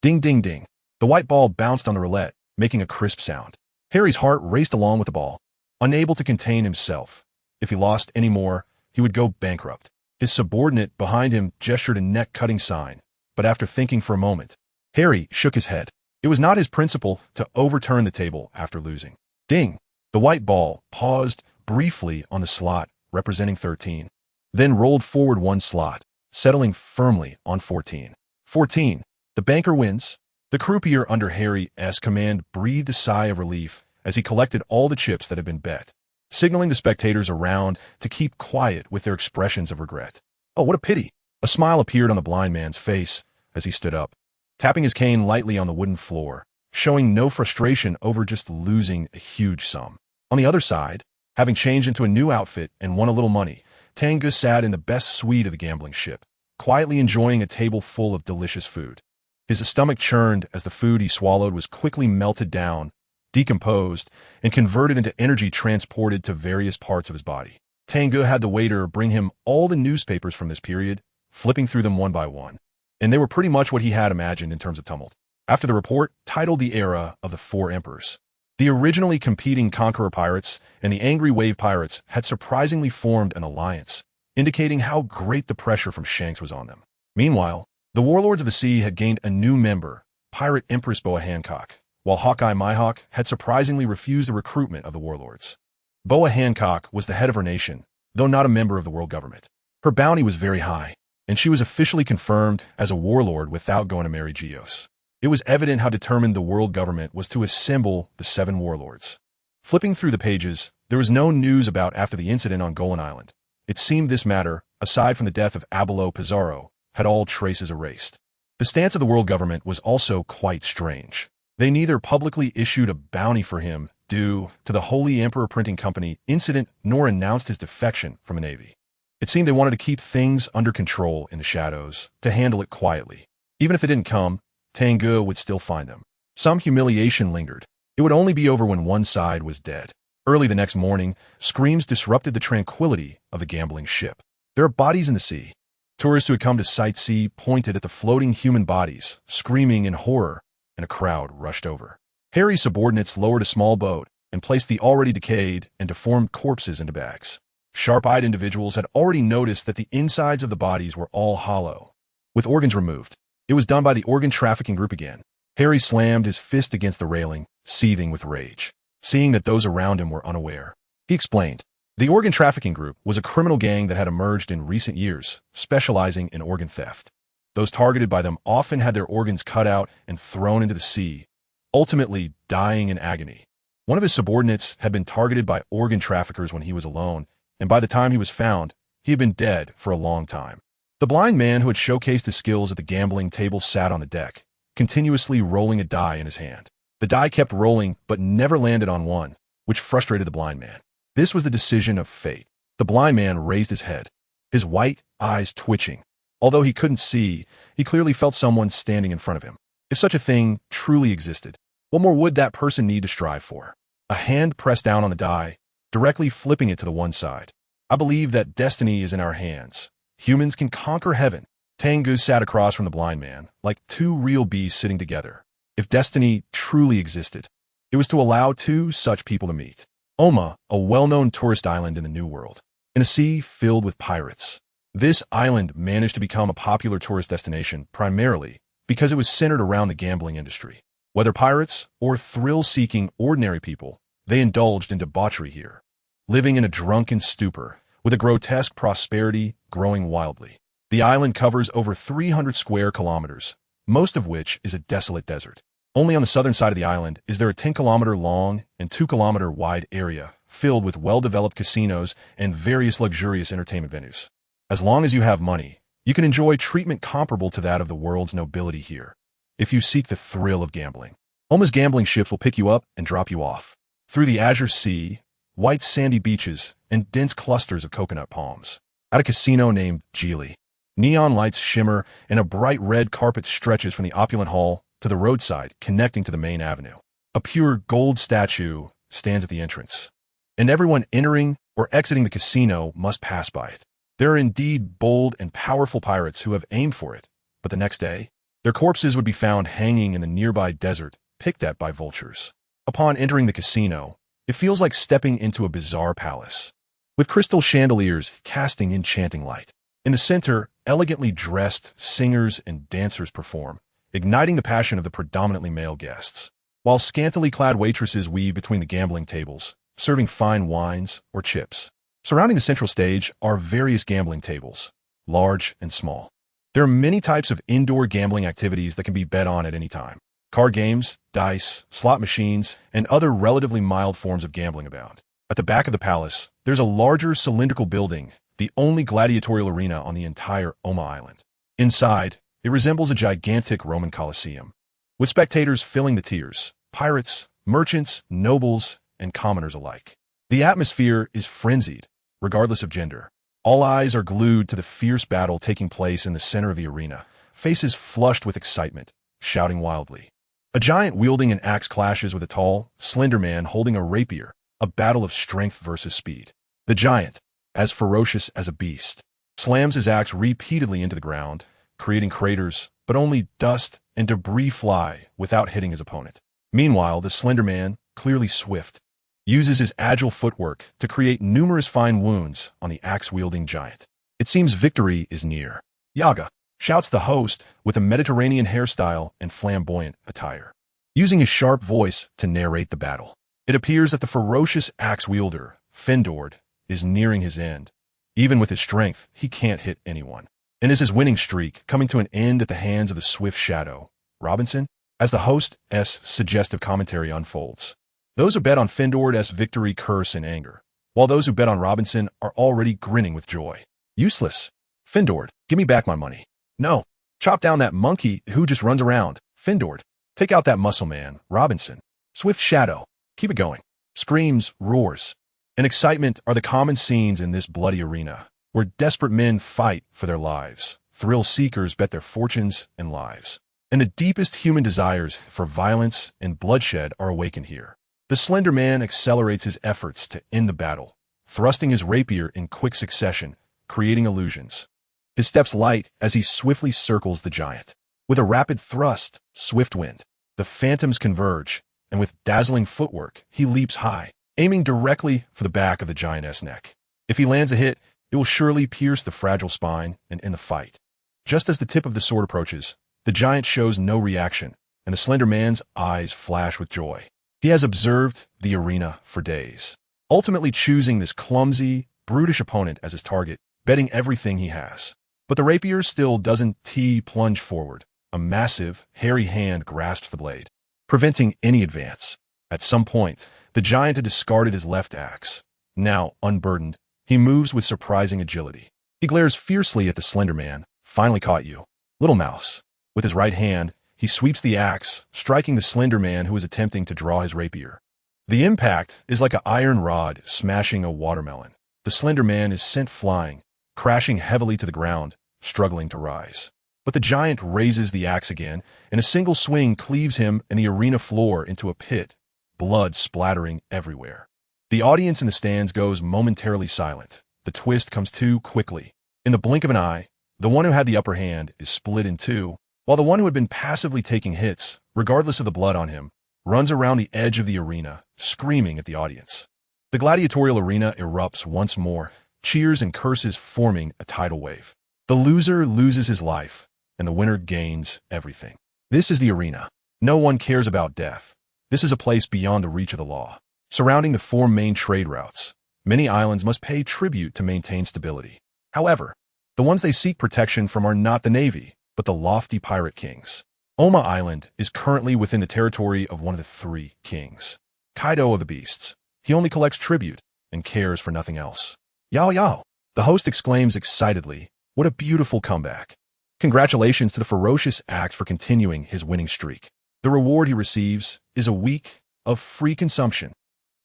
Ding, ding, ding. The white ball bounced on the roulette, making a crisp sound. Harry's heart raced along with the ball, unable to contain himself. If he lost any more, he would go bankrupt. His subordinate behind him gestured a neck-cutting sign, but after thinking for a moment, Harry shook his head. It was not his principle to overturn the table after losing. Ding! The white ball paused briefly on the slot representing 13, then rolled forward 1 slot, settling firmly on 14. 14. The banker wins. The croupier under Harry's command breathed a sigh of relief as he collected all the chips that had been bet, signaling the spectators around to keep quiet with their expressions of regret. Oh, what a pity! A smile appeared on the blind man's face as he stood up, tapping his cane lightly on the wooden floor, showing no frustration over just losing a huge sum. On the other side, having changed into a new outfit and won a little money, Tang Ge sat in the best suite of the gambling ship, quietly enjoying a table full of delicious food. His stomach churned as the food he swallowed was quickly melted down, decomposed, and converted into energy transported to various parts of his body. Tang Ge had the waiter bring him all the newspapers from this period, flipping through them one by one, and they were pretty much what he had imagined in terms of tumult. After the report, titled The Era of the 4 Emperors, the originally competing Conqueror Pirates and the Angry Wave Pirates had surprisingly formed an alliance, indicating how great the pressure from Shanks was on them. Meanwhile, the Warlords of the Sea had gained a new member, Pirate Empress Boa Hancock, while Hawkeye Mihawk had surprisingly refused the recruitment of the Warlords. Boa Hancock was the head of her nation, though not a member of the world government. Her bounty was very high, and she was officially confirmed as a warlord without going to marry Geos. It was evident how determined the world government was to assemble the 7 warlords. Flipping through the pages, there was no news about after the incident on Golan Island. It seemed this matter, aside from the death of Abelo Pizarro, had all traces erased. The stance of the world government was also quite strange. They neither publicly issued a bounty for him due to the Holy Emperor Printing Company incident nor announced his defection from the Navy. It seemed they wanted to keep things under control in the shadows, to handle it quietly. Even if it didn't come, Tang Ge would still find them. Some humiliation lingered. It would only be over when one side was dead. Early the next morning, screams disrupted the tranquility of the gambling ship. There are bodies in the sea. Tourists who had come to sightsee pointed at the floating human bodies, screaming in horror, and a crowd rushed over. Harry's subordinates lowered a small boat and placed the already decayed and deformed corpses into bags. Sharp-eyed individuals had already noticed that the insides of the bodies were all hollow, with organs removed. It was done by the organ trafficking group again. Harry slammed his fist against the railing, seething with rage, seeing that those around him were unaware. He explained, the organ trafficking group was a criminal gang that had emerged in recent years, specializing in organ theft. Those targeted by them often had their organs cut out and thrown into the sea, ultimately dying in agony. One of his subordinates had been targeted by organ traffickers when he was alone, and by the time he was found, he had been dead for a long time. The blind man who had showcased his skills at the gambling table sat on the deck, continuously rolling a die in his hand. The die kept rolling but never landed on one, which frustrated the blind man. This was the decision of fate. The blind man raised his head, his white eyes twitching. Although he couldn't see, he clearly felt someone standing in front of him. If such a thing truly existed, what more would that person need to strive for? A hand pressed down on the die, directly flipping it to the one side. I believe that destiny is in our hands. Humans can conquer heaven. Tang Ge sat across from the blind man, like 2 real beasts sitting together. If destiny truly existed, it was to allow 2 such people to meet. Oma, a well-known tourist island in the New World, in a sea filled with pirates. This island managed to become a popular tourist destination primarily because it was centered around the gambling industry. Whether pirates or thrill-seeking ordinary people, they indulged in debauchery here, living in a drunken stupor, with a grotesque prosperity growing wildly. The island covers over 300 square kilometers, most of which is a desolate desert. Only on the southern side of the island is there a 10-kilometer long and 2-kilometer wide area filled with well-developed casinos and various luxurious entertainment venues. As long as you have money, you can enjoy treatment comparable to that of the world's nobility here, if you seek the thrill of gambling. Oma's gambling ships will pick you up and drop you off. Through the azure sea, white sandy beaches, and dense clusters of coconut palms. At a casino named Geely, neon lights shimmer and a bright red carpet stretches from the opulent hall to the roadside connecting to the main avenue. A pure gold statue stands at the entrance, and everyone entering or exiting the casino must pass by it. There are indeed bold and powerful pirates who have aimed for it, but the next day, their corpses would be found hanging in the nearby desert, picked at by vultures. Upon entering the casino, it feels like stepping into a bizarre palace, with crystal chandeliers casting enchanting light. In the center, elegantly dressed singers and dancers perform, igniting the passion of the predominantly male guests, while scantily clad waitresses weave between the gambling tables, serving fine wines or chips. Surrounding the central stage are various gambling tables, large and small. There are many types of indoor gambling activities that can be bet on at any time. Card games, dice, slot machines, and other relatively mild forms of gambling abound. At the back of the palace, there's a larger cylindrical building, the only gladiatorial arena on the entire Oma Island. Inside, it resembles a gigantic Roman Colosseum, with spectators filling the tiers, pirates, merchants, nobles, and commoners alike. The atmosphere is frenzied, regardless of gender. All eyes are glued to the fierce battle taking place in the center of the arena, faces flushed with excitement, shouting wildly. A giant wielding an axe clashes with a tall, slender man holding a rapier, a battle of strength versus speed. The giant, as ferocious as a beast, slams his axe repeatedly into the ground, creating craters, but only dust and debris fly without hitting his opponent. Meanwhile, the slender man, clearly swift, uses his agile footwork to create numerous fine wounds on the axe-wielding giant. It seems victory is near. Yaga, shouts the host with a Mediterranean hairstyle and flamboyant attire, using his sharp voice to narrate the battle. It appears that the ferocious axe-wielder, Findord, is nearing his end. Even with his strength, he can't hit anyone. And is his winning streak coming to an end at the hands of the swift shadow, Robinson? As the host's suggestive commentary unfolds, those who bet on Findord's victory curse in anger, while those who bet on Robinson are already grinning with joy. Useless. Findord, give me back my money. No. Chop down that monkey who just runs around. Findord, take out that muscle man, Robinson. Swift shadow, keep it going. Screams, roars, and excitement are the common scenes in this bloody arena, where desperate men fight for their lives, thrill seekers bet their fortunes and lives, and the deepest human desires for violence and bloodshed are awakened here. The slender man accelerates his efforts to end the battle, thrusting his rapier in quick succession, creating illusions. His steps light as he swiftly circles the giant. With a rapid thrust, swift wind, the phantoms converge, and with dazzling footwork, he leaps high, aiming directly for the back of the giant's neck. If he lands a hit, it will surely pierce the fragile spine and end the fight. Just as the tip of the sword approaches, the giant shows no reaction, and the slender man's eyes flash with joy. He has observed the arena for days, ultimately choosing this clumsy, brutish opponent as his target, betting everything he has. But the rapier still doesn't plunge forward. A massive, hairy hand grasps the blade, preventing any advance. At some point, the giant had discarded his left axe. Now, unburdened, he moves with surprising agility. He glares fiercely at the slender man. Finally caught you, little mouse. With his right hand, he sweeps the axe, striking the slender man who is attempting to draw his rapier. The impact is like an iron rod smashing a watermelon. The slender man is sent flying, crashing heavily to the ground, struggling to rise. But the giant raises the axe again, and a single swing cleaves him and the arena floor into a pit, blood splattering everywhere. The audience in the stands goes momentarily silent. The twist comes too quickly. In the blink of an eye, the one who had the upper hand is split in two, while the one who had been passively taking hits, regardless of the blood on him, runs around the edge of the arena, screaming at the audience. The gladiatorial arena erupts once more, cheers and curses forming a tidal wave. The loser loses his life, and the winner gains everything. This is the arena. No one cares about death. This is a place beyond the reach of the law. Surrounding the four main trade routes, many islands must pay tribute to maintain stability. However, the ones they seek protection from are not the navy, but the lofty pirate kings. Oma Island is currently within the territory of one of the three kings, Kaido of the Beasts. He only collects tribute and cares for nothing else. Yao yao, the host exclaims excitedly. What a beautiful comeback. Congratulations to the ferocious axe for continuing his winning streak. The reward he receives is a week of free consumption.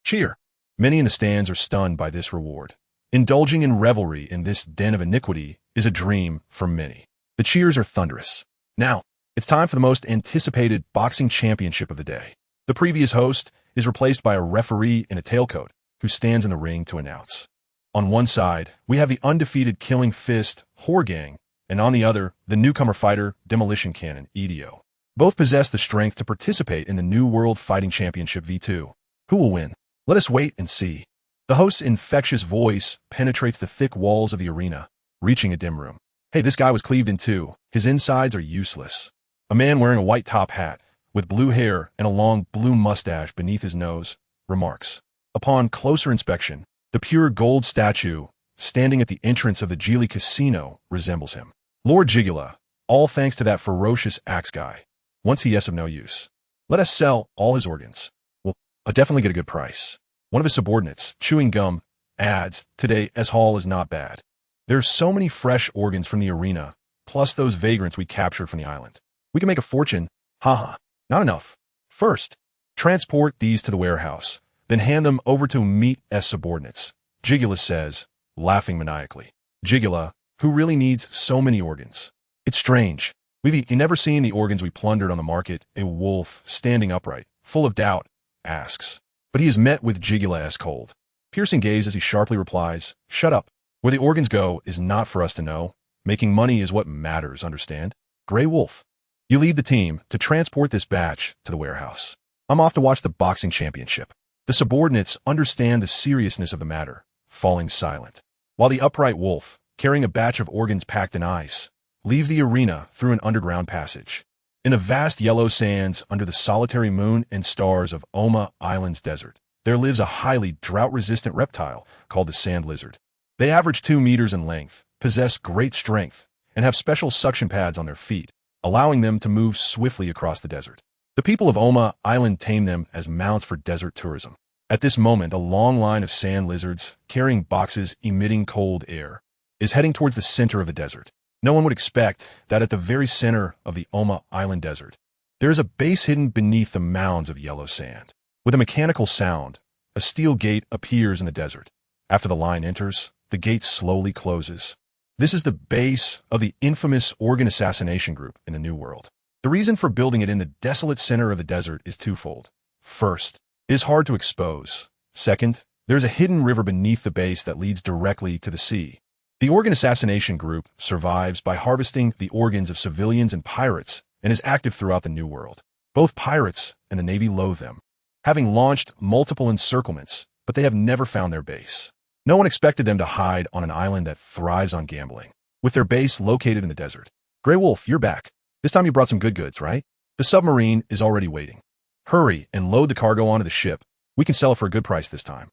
Cheer. Many in the stands are stunned by this reward. Indulging in revelry in this den of iniquity is a dream for many. The cheers are thunderous. Now, it's time for the most anticipated boxing championship of the day. The previous host is replaced by a referee in a tailcoat who stands in the ring to announce. On one side, we have the undefeated Killing Fist Gang, and on the other, the newcomer fighter Demolition Cannon EDO. Both possess the strength to participate in the New World Fighting Championship V2. Who will win? Let us wait and see. The host's infectious voice penetrates the thick walls of the arena, reaching a dim room. Hey, this guy was cleaved in two. His insides are useless. A man wearing a white top hat, with blue hair and a long blue mustache beneath his nose, remarks. Upon closer inspection, the pure gold statue, standing at the entrance of the Geely Casino, resembles him. Lord Jigula, all thanks to that ferocious axe guy. Once he is of no use. Let us sell all his organs. Well, I'll definitely get a good price. One of his subordinates, chewing gum, adds, today, as haul is not bad. There's so many fresh organs from the arena, plus those vagrants we captured from the island. We can make a fortune. Haha, not enough. First, transport these to the warehouse, then hand them over to Meat S subordinates, Jigula says, laughing maniacally. Jigula, who really needs so many organs? It's strange. We've never seen the organs we plundered on the market. A wolf, standing upright, full of doubt, asks. But he is met with Jigula-esque cold. Piercing gaze as he sharply replies, shut up. Where the organs go is not for us to know. Making money is what matters, understand? Grey Wolf, you lead the team to transport this batch to the warehouse. I'm off to watch the boxing championship. The subordinates understand the seriousness of the matter, falling silent. While the upright wolf, carrying a batch of organs packed in ice, leaves the arena through an underground passage. In the vast yellow sands under the solitary moon and stars of Oma Island's desert, there lives a highly drought-resistant reptile called the sand lizard. They average 2 meters in length, possess great strength, and have special suction pads on their feet, allowing them to move swiftly across the desert. The people of Oma Island tame them as mounts for desert tourism. At this moment, a long line of sand lizards, carrying boxes emitting cold air, is heading towards the center of the desert. No one would expect that at the very center of the Oma Island desert, there is a base hidden beneath the mounds of yellow sand. With a mechanical sound, a steel gate appears in the desert. After the line enters, the gate slowly closes. This is the base of the infamous organ assassination group in the New World. The reason for building it in the desolate center of the desert is twofold. First, it is hard to expose. Second, there is a hidden river beneath the base that leads directly to the sea. The organ assassination group survives by harvesting the organs of civilians and pirates and is active throughout the New World. Both pirates and the Navy loathe them, having launched multiple encirclements, but they have never found their base. No one expected them to hide on an island that thrives on gambling, with their base located in the desert. Grey Wolf, you're back. This time you brought some good goods, right? The submarine is already waiting. Hurry and load the cargo onto the ship. We can sell it for a good price this time.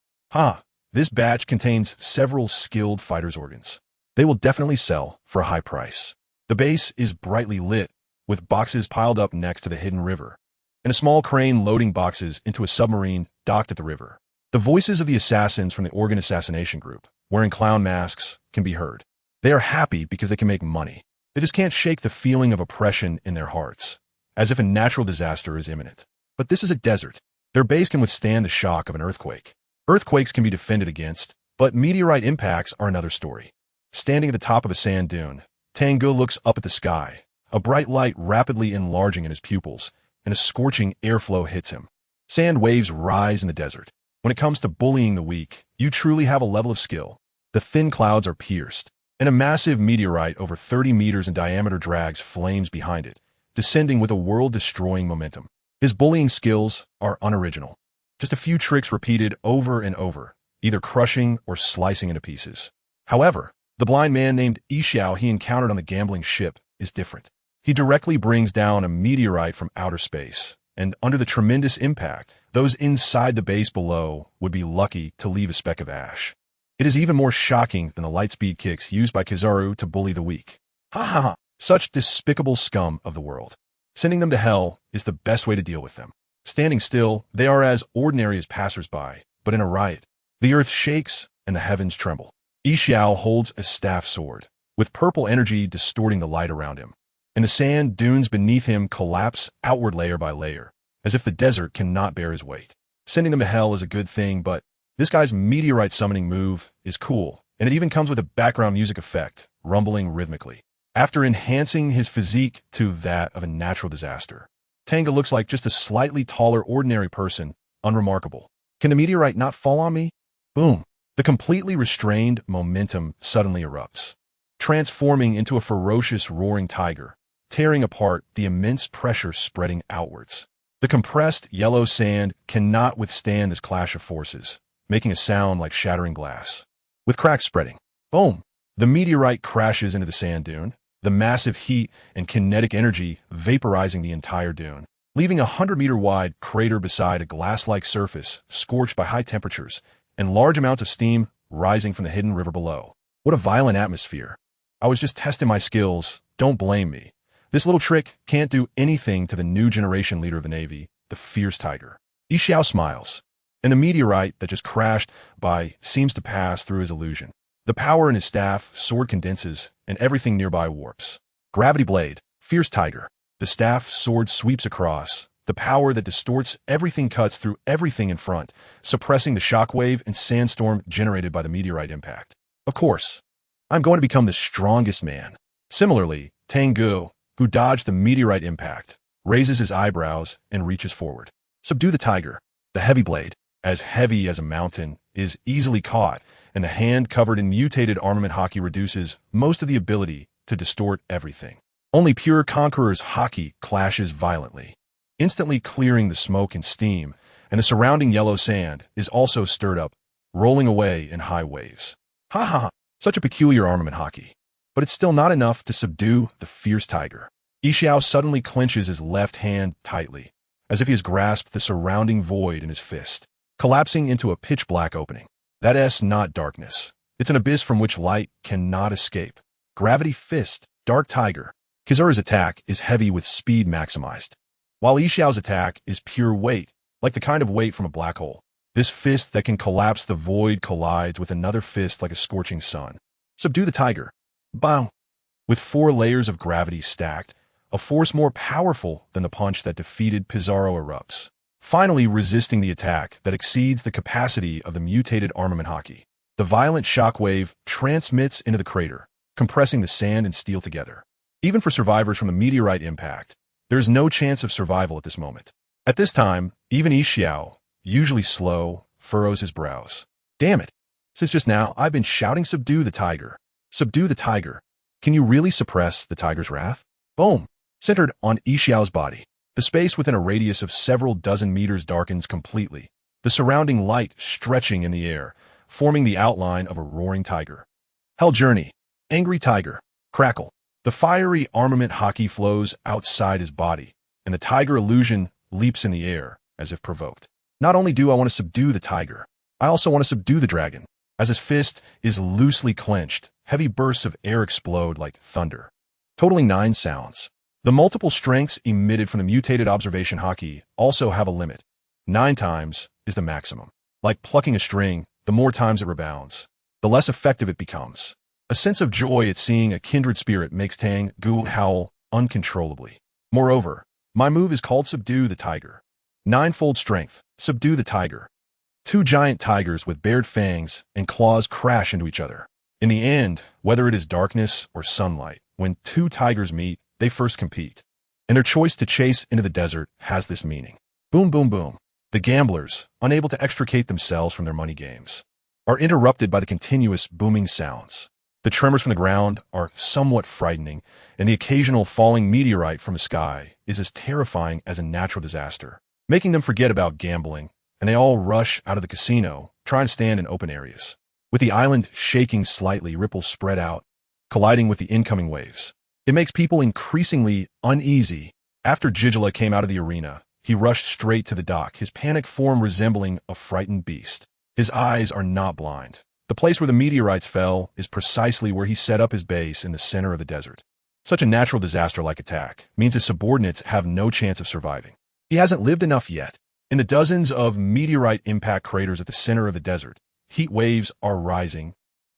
This batch contains several skilled fighters' organs. They will definitely sell for a high price. The base is brightly lit, with boxes piled up next to the hidden river, and a small crane loading boxes into a submarine docked at the river. The voices of the assassins from the organ assassination group, wearing clown masks, can be heard. They are happy because they can make money. They just can't shake the feeling of oppression in their hearts, as if a natural disaster is imminent. But this is a desert. Their base can withstand the shock of an earthquake. Earthquakes can be defended against, but meteorite impacts are another story. Standing at the top of a sand dune, Tang Ge looks up at the sky, a bright light rapidly enlarging in his pupils, and a scorching airflow hits him. Sand waves rise in the desert. When it comes to bullying the weak, you truly have a level of skill. The thin clouds are pierced, and a massive meteorite over 30 meters in diameter drags flames behind it, descending with a world-destroying momentum. His bullying skills are unoriginal. Just a few tricks repeated over and over, either crushing or slicing into pieces. However, the blind man named Yixiao he encountered on the gambling ship is different. He directly brings down a meteorite from outer space, and under the tremendous impact, those inside the base below would be lucky to leave a speck of ash. It is even more shocking than the light-speed kicks used by Kizaru to bully the weak. Ha ha ha! Such despicable scum of the world. Sending them to hell is the best way to deal with them. Standing still, they are as ordinary as passers-by, but in a riot, the earth shakes and the heavens tremble. Yixiao holds a staff sword, with purple energy distorting the light around him, and the sand dunes beneath him collapse outward layer by layer, as if the desert cannot bear his weight. Sending them to hell is a good thing, but This guy's meteorite summoning move is cool, and it even comes with a background music effect, rumbling rhythmically. After enhancing his physique to that of a natural disaster, Tang Ge looks like just a slightly taller ordinary person, unremarkable. Can the meteorite not fall on me? Boom. The completely restrained momentum suddenly erupts, transforming into a ferocious roaring tiger, tearing apart the immense pressure spreading outwards. The compressed yellow sand cannot withstand this clash of forces, making a sound like shattering glass. With cracks spreading, boom, the meteorite crashes into the sand dune, the massive heat and kinetic energy vaporizing the entire dune, leaving a 100-meter-wide crater beside a glass-like surface scorched by high temperatures and large amounts of steam rising from the hidden river below. What a violent atmosphere. I was just testing my skills, don't blame me. This little trick can't do anything to the new generation leader of the Navy, the fierce tiger. Yixiao smiles, and the meteorite that just crashed by seems to pass through his illusion. The power in his staff, sword condenses, and everything nearby warps. Gravity blade, fierce tiger. The staff sword sweeps across. The power that distorts everything cuts through everything in front, suppressing the shockwave and sandstorm generated by the meteorite impact. Of course, I'm going to become the strongest man. Similarly, Tang Ge, who dodged the meteorite impact, raises his eyebrows and reaches forward. Subdue the tiger. The heavy blade, as heavy as a mountain, is easily caught, and the hand covered in mutated armament haki reduces most of the ability to distort everything. Only pure conqueror's haki clashes violently, instantly clearing the smoke and steam, and the surrounding yellow sand is also stirred up, rolling away in high waves. Ha ha ha! Such a peculiar armament haki. But it's still not enough to subdue the fierce tiger. Yixiao suddenly clenches his left hand tightly, as if he has grasped the surrounding void in his fist, collapsing into a pitch-black opening. That is not darkness. It's an abyss from which light cannot escape. Gravity fist, dark tiger. Kizura's attack is heavy with speed maximized, while Yixiao's attack is pure weight, like the kind of weight from a black hole. This fist that can collapse the void collides with another fist like a scorching sun. Subdue the tiger. Bow. With 4 layers of gravity stacked, a force more powerful than the punch that defeated Pizarro erupts, finally resisting the attack that exceeds the capacity of the mutated armament haki. The violent shockwave transmits into the crater, compressing the sand and steel together. Even for survivors from the meteorite impact, there is no chance of survival at this moment. At this time, even Yixiao, usually slow, furrows his brows. Damn it. Since just now, I've been shouting subdue the tiger. Subdue the tiger. Can you really suppress the tiger's wrath? Boom. Centered on Yixiao's body, the space within a radius of several dozen meters darkens completely, the surrounding light stretching in the air, forming the outline of a roaring tiger. Hell journey. Angry tiger. Crackle. The fiery armament haki flows outside his body, and the tiger illusion leaps in the air, as if provoked. Not only do I want to subdue the tiger, I also want to subdue the dragon. As his fist is loosely clenched, heavy bursts of air explode like thunder, totaling 9 sounds. The multiple strengths emitted from the mutated observation haki also have a limit. 9 times is the maximum. Like plucking a string, the more times it rebounds, the less effective it becomes. A sense of joy at seeing a kindred spirit makes Tang Ge howl uncontrollably. Moreover, my move is called Subdue the Tiger. 9-fold strength, subdue the tiger. 2 giant tigers with bared fangs and claws crash into each other. In the end, whether it is darkness or sunlight, when 2 tigers meet, they first compete. And their choice to chase into the desert has this meaning. Boom, boom, boom. The gamblers, unable to extricate themselves from their money games, are interrupted by the continuous booming sounds. The tremors from the ground are somewhat frightening, and the occasional falling meteorite from the sky is as terrifying as a natural disaster, making them forget about gambling, and they all rush out of the casino, trying to stand in open areas. With the island shaking slightly, ripples spread out, colliding with the incoming waves. It makes people increasingly uneasy. After Jijala came out of the arena, he rushed straight to the dock, his panic form resembling a frightened beast. His eyes are not blind. The place where the meteorites fell is precisely where he set up his base in the center of the desert. Such a natural disaster-like attack means his subordinates have no chance of surviving. He hasn't lived enough yet. In the dozens of meteorite impact craters at the center of the desert, heat waves are rising,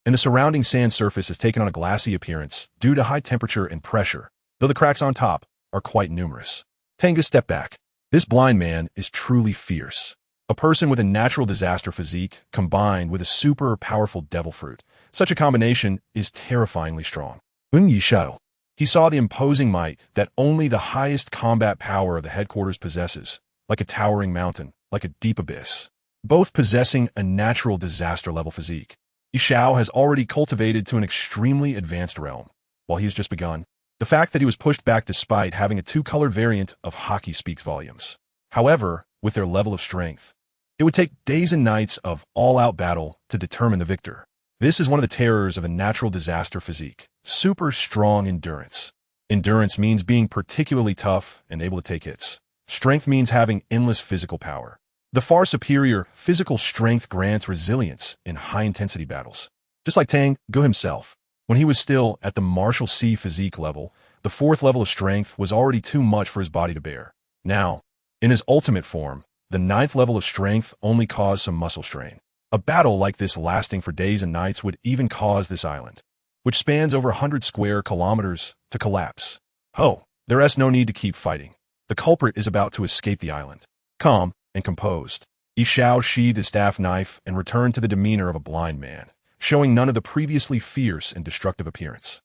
and the surrounding sand surface has taken on a glassy appearance due to high temperature and pressure, though the cracks on top are quite numerous. Tang Ge stepped back. This blind man is truly fierce. A person with a natural disaster physique combined with a super powerful devil fruit. Such a combination is terrifyingly strong. Yishao. He saw the imposing might that only the highest combat power of the headquarters possesses, like a towering mountain, like a deep abyss, both possessing a natural disaster-level physique. Yishao has already cultivated to an extremely advanced realm, while he has just begun. The fact that he was pushed back despite having a two-colored variant of hockey speaks volumes. However, with their level of strength, it would take days and nights of all-out battle to determine the victor. This is one of the terrors of a natural disaster physique. Super strong endurance. Endurance means being particularly tough and able to take hits. Strength means having endless physical power. The far superior physical strength grants resilience in high-intensity battles. Just like Tang Ge himself, when he was still at the Martial C physique level, the fourth level of strength was already too much for his body to bear. Now, in his ultimate form, the ninth level of strength only caused some muscle strain. A battle like this lasting for days and nights would even cause this island, which spans over 100 square kilometers, to collapse. Oh, there is no need to keep fighting. The culprit is about to escape the island. Calm and composed, Yishao sheathed his staff knife and returned to the demeanor of a blind man, showing none of the previously fierce and destructive appearance.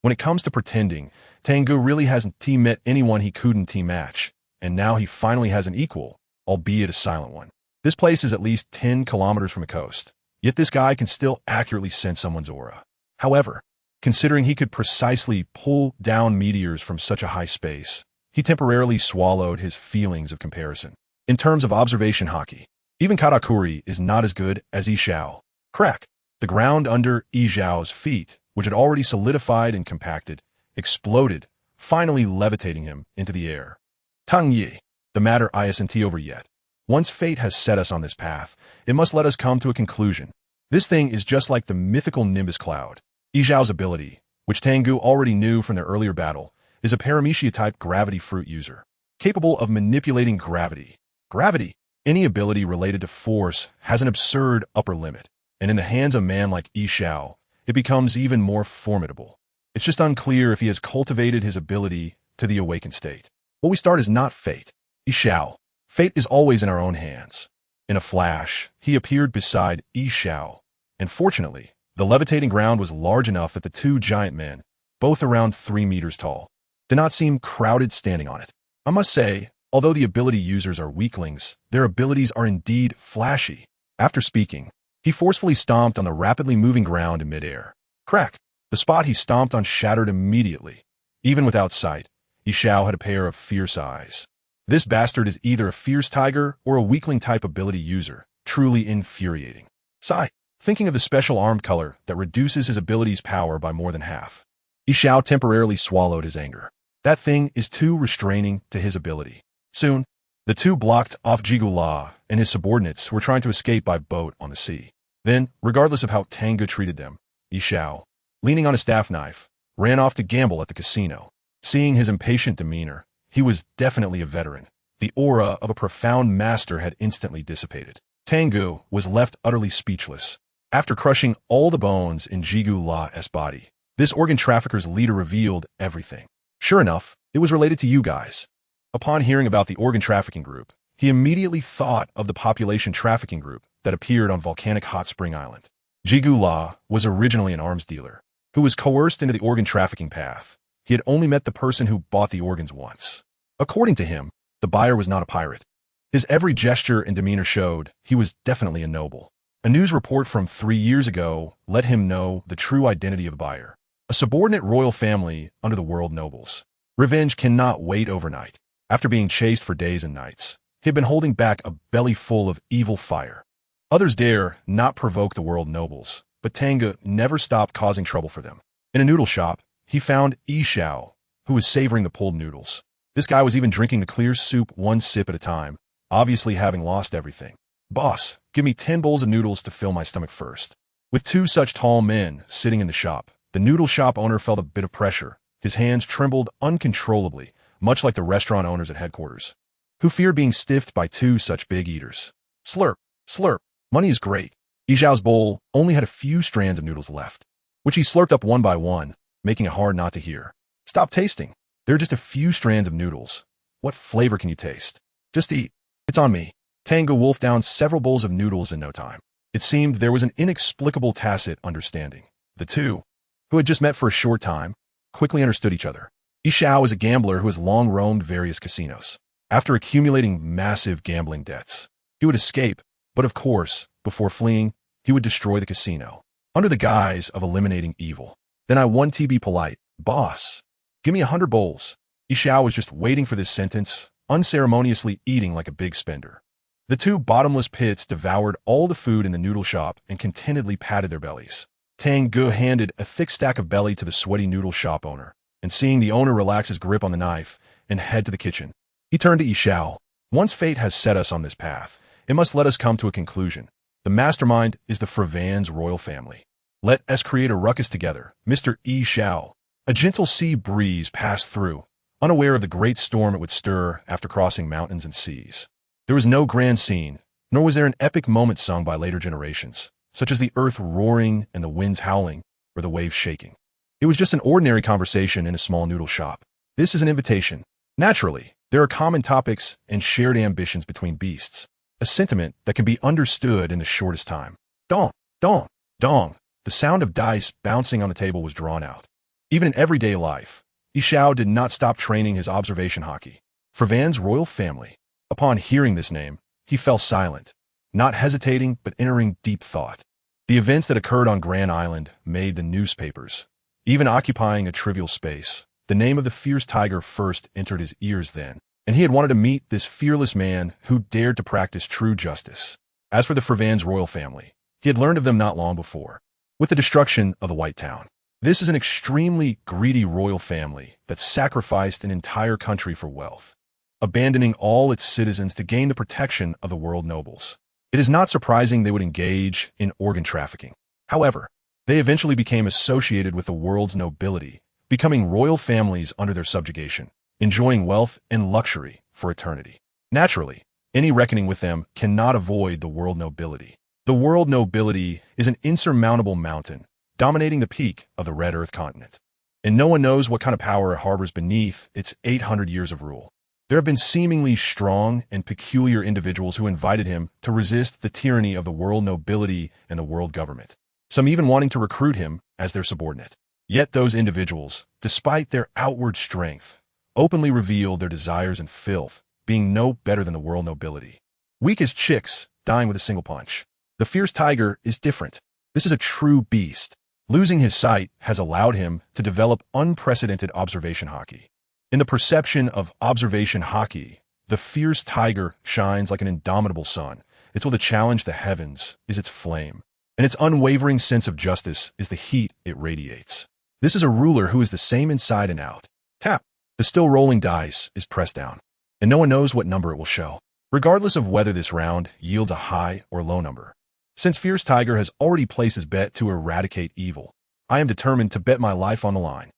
When it comes to pretending, Tang Ge really hasn't met anyone he couldn't team-match, and now he finally has an equal, albeit a silent one. This place is at least 10 kilometers from the coast, yet this guy can still accurately sense someone's aura. However, considering he could precisely pull down meteors from such a high space, he temporarily swallowed his feelings of comparison. In terms of observation hockey, even Katakuri is not as good as Yishao. Crack! The ground under Yishao's feet, which had already solidified and compacted, exploded, finally levitating him into the air. Tang Ge, the matter isn't over yet. Once fate has set us on this path, it must let us come to a conclusion. This thing is just like the mythical Nimbus cloud. Yishao's ability, which Tang Ge already knew from their earlier battle, is a paramecia-type gravity fruit user, capable of manipulating gravity. Gravity, any ability related to force, has an absurd upper limit, and in the hands of a man like Yishao, it becomes even more formidable. It's just unclear if he has cultivated his ability to the awakened state. What we start is not fate. Yishao. Fate is always in our own hands. In a flash, he appeared beside Yishao, and fortunately, the levitating ground was large enough that the two giant men, both around 3 meters tall, did not seem crowded standing on it. I must say, although the ability users are weaklings, their abilities are indeed flashy. After speaking, he forcefully stomped on the rapidly moving ground in midair. Crack! The spot he stomped on shattered immediately. Even without sight, Yishao had a pair of fierce eyes. This bastard is either a fierce tiger or a weakling-type ability user, truly infuriating. Sigh, thinking of the special armed color that reduces his ability's power by more than half. Yishao temporarily swallowed his anger. That thing is too restraining to his ability. Soon, the two blocked off Jigula and his subordinates were trying to escape by boat on the sea. Then, regardless of how Tang Ge treated them, Yishao, leaning on a staff knife, ran off to gamble at the casino. Seeing his impatient demeanor, he was definitely a veteran. The aura of a profound master had instantly dissipated. Tang Ge was left utterly speechless. After crushing all the bones in Jigula's body, this organ trafficker's leader revealed everything. Sure enough, it was related to you guys. Upon hearing about the organ trafficking group, he immediately thought of the population trafficking group that appeared on volcanic Hot Spring Island. Jigula was originally an arms dealer, who was coerced into the organ trafficking path. He had only met the person who bought the organs once. According to him, the buyer was not a pirate. His every gesture and demeanor showed he was definitely a noble. A news report from 3 years ago let him know the true identity of the buyer. A subordinate royal family under the world nobles. Revenge cannot wait overnight. After being chased for days and nights, he had been holding back a belly full of evil fire. Others dare not provoke the world nobles, but Tang Ge never stopped causing trouble for them. In a noodle shop, he found Yishao, who was savoring the pulled noodles. This guy was even drinking the clear soup one sip at a time, obviously having lost everything. Boss, give me 10 bowls of noodles to fill my stomach first. With two such tall men sitting in the shop, the noodle shop owner felt a bit of pressure. His hands trembled uncontrollably, much like the restaurant owners at headquarters, who feared being stiffed by two such big eaters. Slurp, slurp, money is great. Yishao's bowl only had a few strands of noodles left, which he slurped up one by one, making it hard not to hear. Stop tasting. There are just a few strands of noodles. What flavor can you taste? Just eat. It's on me. Tang Ge wolfed down several bowls of noodles in no time. It seemed there was an inexplicable tacit understanding. The two, who had just met for a short time, quickly understood each other. Xiao was a gambler who has long roamed various casinos. After accumulating massive gambling debts, he would escape, but of course, before fleeing, he would destroy the casino, under the guise of eliminating evil. Then I want to be polite. Boss, give me 100 bowls. Xiao was just waiting for this sentence, unceremoniously eating like a big spender. The two bottomless pits devoured all the food in the noodle shop and contentedly patted their bellies. Tang Ge handed a thick stack of belly to the sweaty noodle shop owner, and seeing the owner relax his grip on the knife and head to the kitchen, he turned to Xiao. Once fate has set us on this path, it must let us come to a conclusion. The mastermind is the Fravan's royal family. Let us create a ruckus together, Mr. Xiao. A gentle sea breeze passed through, unaware of the great storm it would stir after crossing mountains and seas. There was no grand scene, nor was there an epic moment sung by later generations, such as the earth roaring and the winds howling or the waves shaking. It was just an ordinary conversation in a small noodle shop. This is an invitation. Naturally, there are common topics and shared ambitions between beasts, a sentiment that can be understood in the shortest time. Dong, dong, dong. The sound of dice bouncing on the table was drawn out. Even in everyday life, Xiao did not stop training his observation hockey. Fravan's royal family. Upon hearing this name, he fell silent, not hesitating but entering deep thought. The events that occurred on Grand Island made the newspapers, even occupying a trivial space. The name of the fierce tiger first entered his ears then, and he had wanted to meet this fearless man who dared to practice true justice. As for the Fravan's royal family, he had learned of them not long before, with the destruction of the White Town. This is an extremely greedy royal family that sacrificed an entire country for wealth, abandoning all its citizens to gain the protection of the world nobles. It is not surprising they would engage in organ trafficking. However, they eventually became associated with the world's nobility, becoming royal families under their subjugation, enjoying wealth and luxury for eternity. Naturally, any reckoning with them cannot avoid the world nobility. The world nobility is an insurmountable mountain, dominating the peak of the Red Earth continent. And no one knows what kind of power it harbors beneath its 800 years of rule. There have been seemingly strong and peculiar individuals who invited him to resist the tyranny of the world nobility and the world government, some even wanting to recruit him as their subordinate. Yet those individuals, despite their outward strength, openly revealed their desires and filth, being no better than the world nobility. Weak as chicks, dying with a single punch. The fierce tiger is different. This is a true beast. Losing his sight has allowed him to develop unprecedented observation hockey. In the perception of observation hockey, the fierce tiger shines like an indomitable sun. Its will to challenge the heavens is its flame, and its unwavering sense of justice is the heat it radiates. This is a ruler who is the same inside and out. Tap. The still rolling dice is pressed down, and no one knows what number it will show, regardless of whether this round yields a high or low number. Since Fierce Tiger has already placed his bet to eradicate evil, I am determined to bet my life on the line.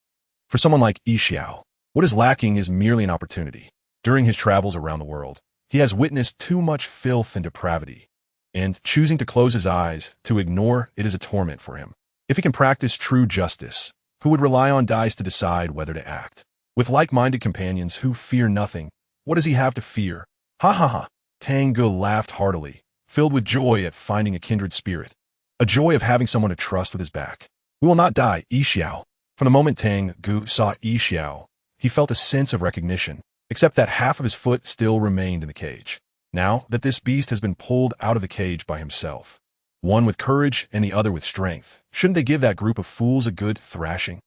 For someone like Xiao, what is lacking is merely an opportunity. During his travels around the world, he has witnessed too much filth and depravity, and choosing to close his eyes, to ignore it is a torment for him. If he can practice true justice, who would rely on dice to decide whether to act? With like-minded companions who fear nothing, what does he have to fear? Ha ha ha! Tang Ge laughed heartily, filled with joy at finding a kindred spirit, a joy of having someone to trust with his back. We will not die, Xiao. From the moment Tang Ge saw Xiao, he felt a sense of recognition, except that half of his foot still remained in the cage. Now that this beast has been pulled out of the cage by himself, one with courage and the other with strength, shouldn't they give that group of fools a good thrashing?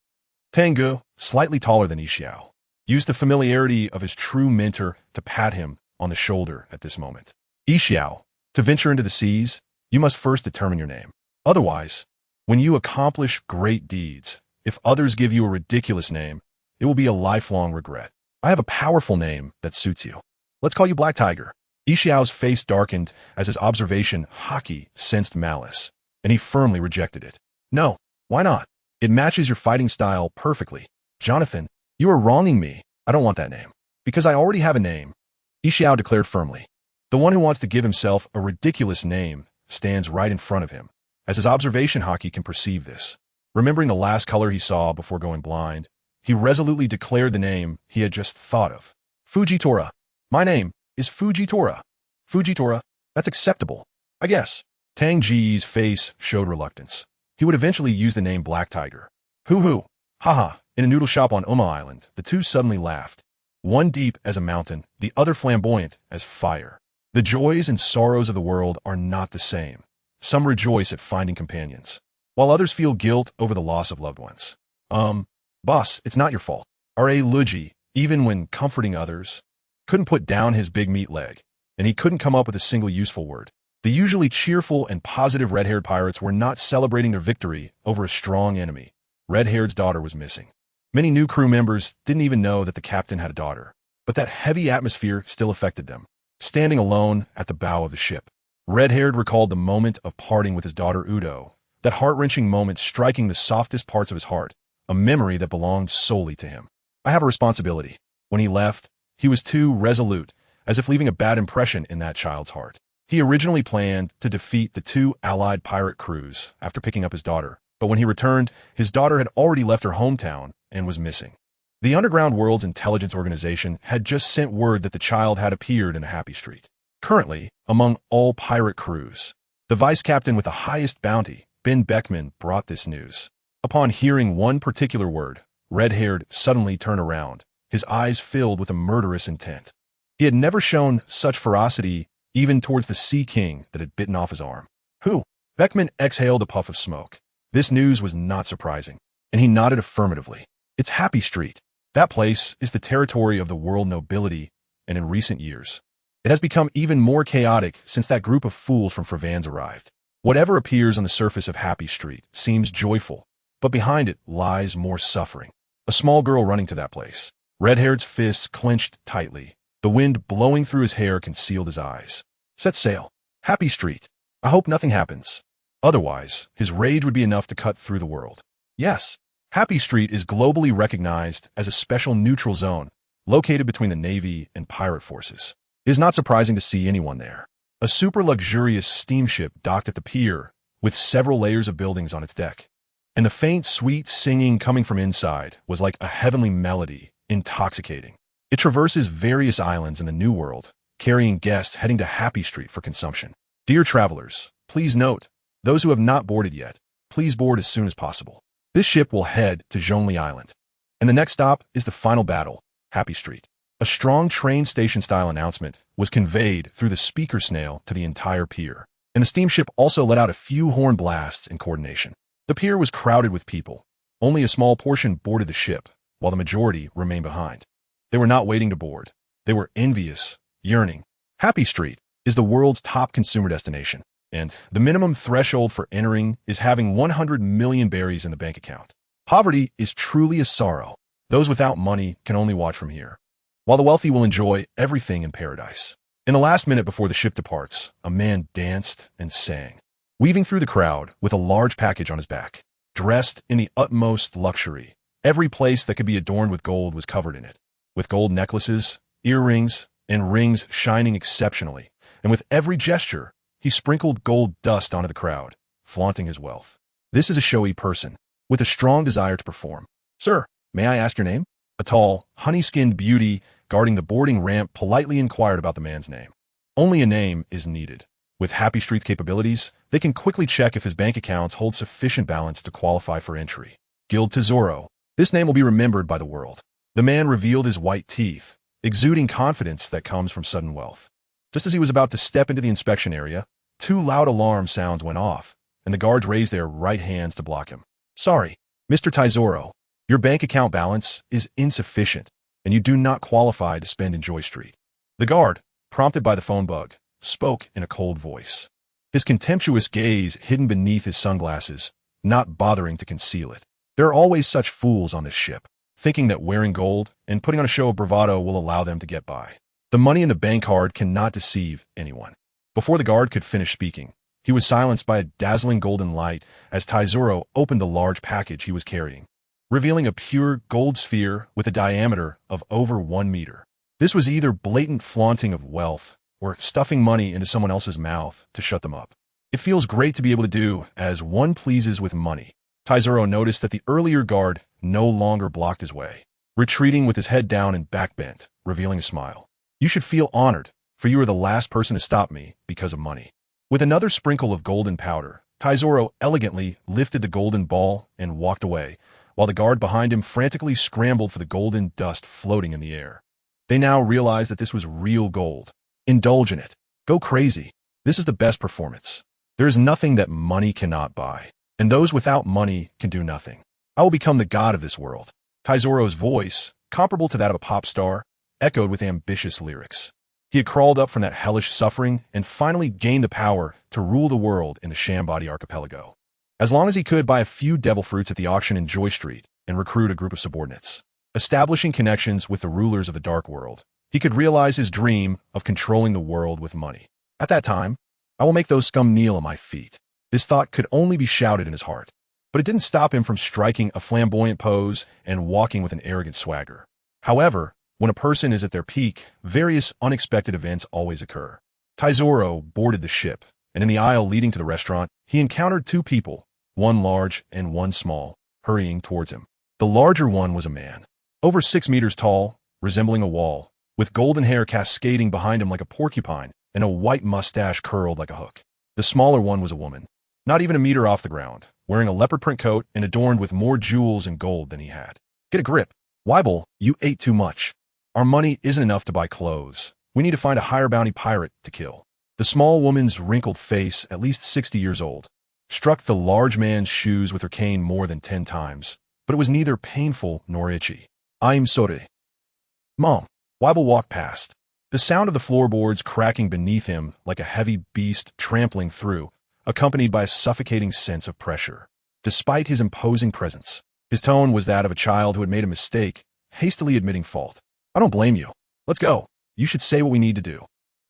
Tang Ge, slightly taller than Xiao, used the familiarity of his true mentor to pat him on the shoulder at this moment. Xiao, to venture into the seas, you must first determine your name. Otherwise, when you accomplish great deeds, if others give you a ridiculous name, it will be a lifelong regret. I have a powerful name that suits you. Let's call you Black Tiger. Xiao's face darkened as his observation hockey sensed malice, and he firmly rejected it. No, why not? It matches your fighting style perfectly. Jonathan, you are wronging me. I don't want that name. Because I already have a name. Xiao declared firmly. The one who wants to give himself a ridiculous name stands right in front of him, as his observation hockey can perceive this. Remembering the last color he saw before going blind, he resolutely declared the name he had just thought of. Fujitora. My name is Fujitora. Fujitora, That's acceptable, I guess. Tang Ge's face showed reluctance. He would eventually use the name Black Tiger. Hoo-hoo. Haha. In a noodle shop on Oma Island, the two suddenly laughed. One deep as a mountain, the other flamboyant as fire. The joys and sorrows of the world are not the same. Some rejoice at finding companions, while others feel guilt over the loss of loved ones. Boss, it's not your fault. R.A. Luigi, even when comforting others, couldn't put down his big meat leg, and he couldn't come up with a single useful word. The usually cheerful and positive red-haired pirates were not celebrating their victory over a strong enemy. Red-haired's daughter was missing. Many new crew members didn't even know that the captain had a daughter, but that heavy atmosphere still affected them. Standing alone at the bow of the ship, Red-haired recalled the moment of parting with his daughter Udo, that heart-wrenching moment striking the softest parts of his heart, a memory that belonged solely to him. I have a responsibility. When he left, he was too resolute, as if leaving a bad impression in that child's heart. He originally planned to defeat the two allied pirate crews after picking up his daughter, but when he returned, his daughter had already left her hometown and was missing. The Underground World's intelligence organization had just sent word that the child had appeared in the Happy Street. Currently, among all pirate crews, the vice captain with the highest bounty, Ben Beckman, brought this news. Upon hearing one particular word, Red-haired suddenly turned around, his eyes filled with a murderous intent. He had never shown such ferocity even towards the Sea King that had bitten off his arm. Who? Beckman exhaled a puff of smoke. This news was not surprising, and he nodded affirmatively. It's Happy Street. That place is the territory of the world nobility, and in recent years, it has become even more chaotic since that group of fools from Fravans arrived. Whatever appears on the surface of Happy Street seems joyful, but behind it lies more suffering. A small girl running to that place. Red-haired's fists clenched tightly. The wind blowing through his hair concealed his eyes. Set sail. Happy Street. I hope nothing happens. Otherwise, his rage would be enough to cut through the world. Yes, Happy Street is globally recognized as a special neutral zone, located between the Navy and pirate forces. It is not surprising to see anyone there. A super-luxurious steamship docked at the pier, with several layers of buildings on its deck. And the faint, sweet singing coming from inside was like a heavenly melody, intoxicating. It traverses various islands in the New World, carrying guests heading to Happy Street for consumption. Dear travelers, please note, those who have not boarded yet, please board as soon as possible. This ship will head to Zhongli Island. And the next stop is the final battle, Happy Street. A strong train station-style announcement was conveyed through the speaker snail to the entire pier, and the steamship also let out a few horn blasts in coordination. The pier was crowded with people. Only a small portion boarded the ship, while the majority remained behind. They were not waiting to board. They were envious, yearning. Happy Street is the world's top consumer destination, and the minimum threshold for entering is having 100 million berries in the bank account. Poverty is truly a sorrow. Those without money can only watch from here, while the wealthy will enjoy everything in paradise. In the last minute before the ship departs, a man danced and sang, weaving through the crowd with a large package on his back. Dressed in the utmost luxury, every place that could be adorned with gold was covered in it, with gold necklaces, earrings, and rings shining exceptionally, and with every gesture, he sprinkled gold dust onto the crowd, flaunting his wealth. This is a showy person, with a strong desire to perform. Sir, may I ask your name? A tall, honey-skinned beauty guarding the boarding ramp politely inquired about the man's name. Only a name is needed. With Happy Street's capabilities, they can quickly check if his bank accounts hold sufficient balance to qualify for entry. Guild Tesoro. This name will be remembered by the world. The man revealed his white teeth, exuding confidence that comes from sudden wealth. Just as he was about to step into the inspection area, two loud alarm sounds went off, and the guards raised their right hands to block him. Sorry, Mr. Tesoro, your bank account balance is insufficient, and you do not qualify to spend in Joy Street. The guard, prompted by the phone bug, spoke in a cold voice, his contemptuous gaze hidden beneath his sunglasses, not bothering to conceal it. There are always such fools on this ship, thinking that wearing gold and putting on a show of bravado will allow them to get by. The money in the bank card cannot deceive anyone. Before the guard could finish speaking, he was silenced by a dazzling golden light as Taizuro opened the large package he was carrying, revealing a pure gold sphere with a diameter of over 1 meter. This was either blatant flaunting of wealth or stuffing money into someone else's mouth to shut them up. It feels great to be able to do as one pleases with money. Taizuro noticed that the earlier guard no longer blocked his way, retreating with his head down and back bent, revealing a smile. You should feel honored, for you are the last person to stop me because of money." With another sprinkle of golden powder, Taizoro elegantly lifted the golden ball and walked away, while the guard behind him frantically scrambled for the golden dust floating in the air. They now realized that this was real gold. Indulge in it. Go crazy. This is the best performance. There is nothing that money cannot buy, and those without money can do nothing. I will become the god of this world. Taizoro's voice, comparable to that of a pop star, echoed with ambitious lyrics. He had crawled up from that hellish suffering and finally gained the power to rule the world in the Shambody archipelago. As long as he could buy a few devil fruits at the auction in Joy Street and recruit a group of subordinates, establishing connections with the rulers of the dark world, he could realize his dream of controlling the world with money. At that time, I will make those scum kneel at my feet. This thought could only be shouted in his heart, but it didn't stop him from striking a flamboyant pose and walking with an arrogant swagger. However, when a person is at their peak, various unexpected events always occur. Taizoro boarded the ship, and in the aisle leading to the restaurant, he encountered two people, one large and one small, hurrying towards him. The larger one was a man, over 6 meters tall, resembling a wall, with golden hair cascading behind him like a porcupine and a white mustache curled like a hook. The smaller one was a woman, not even a meter off the ground, wearing a leopard print coat and adorned with more jewels and gold than he had. "Get a grip. Weibel, you ate too much. Our money isn't enough to buy clothes. We need to find a higher bounty pirate to kill." The small woman's wrinkled face, at least 60 years old, struck the large man's shoes with her cane more than 10 times, but it was neither painful nor itchy. "I'm sorry, Mom." Weibel walked past, the sound of the floorboards cracking beneath him like a heavy beast trampling through, accompanied by a suffocating sense of pressure. Despite his imposing presence, his tone was that of a child who had made a mistake, hastily admitting fault. "I don't blame you. Let's go. You should say what we need to do."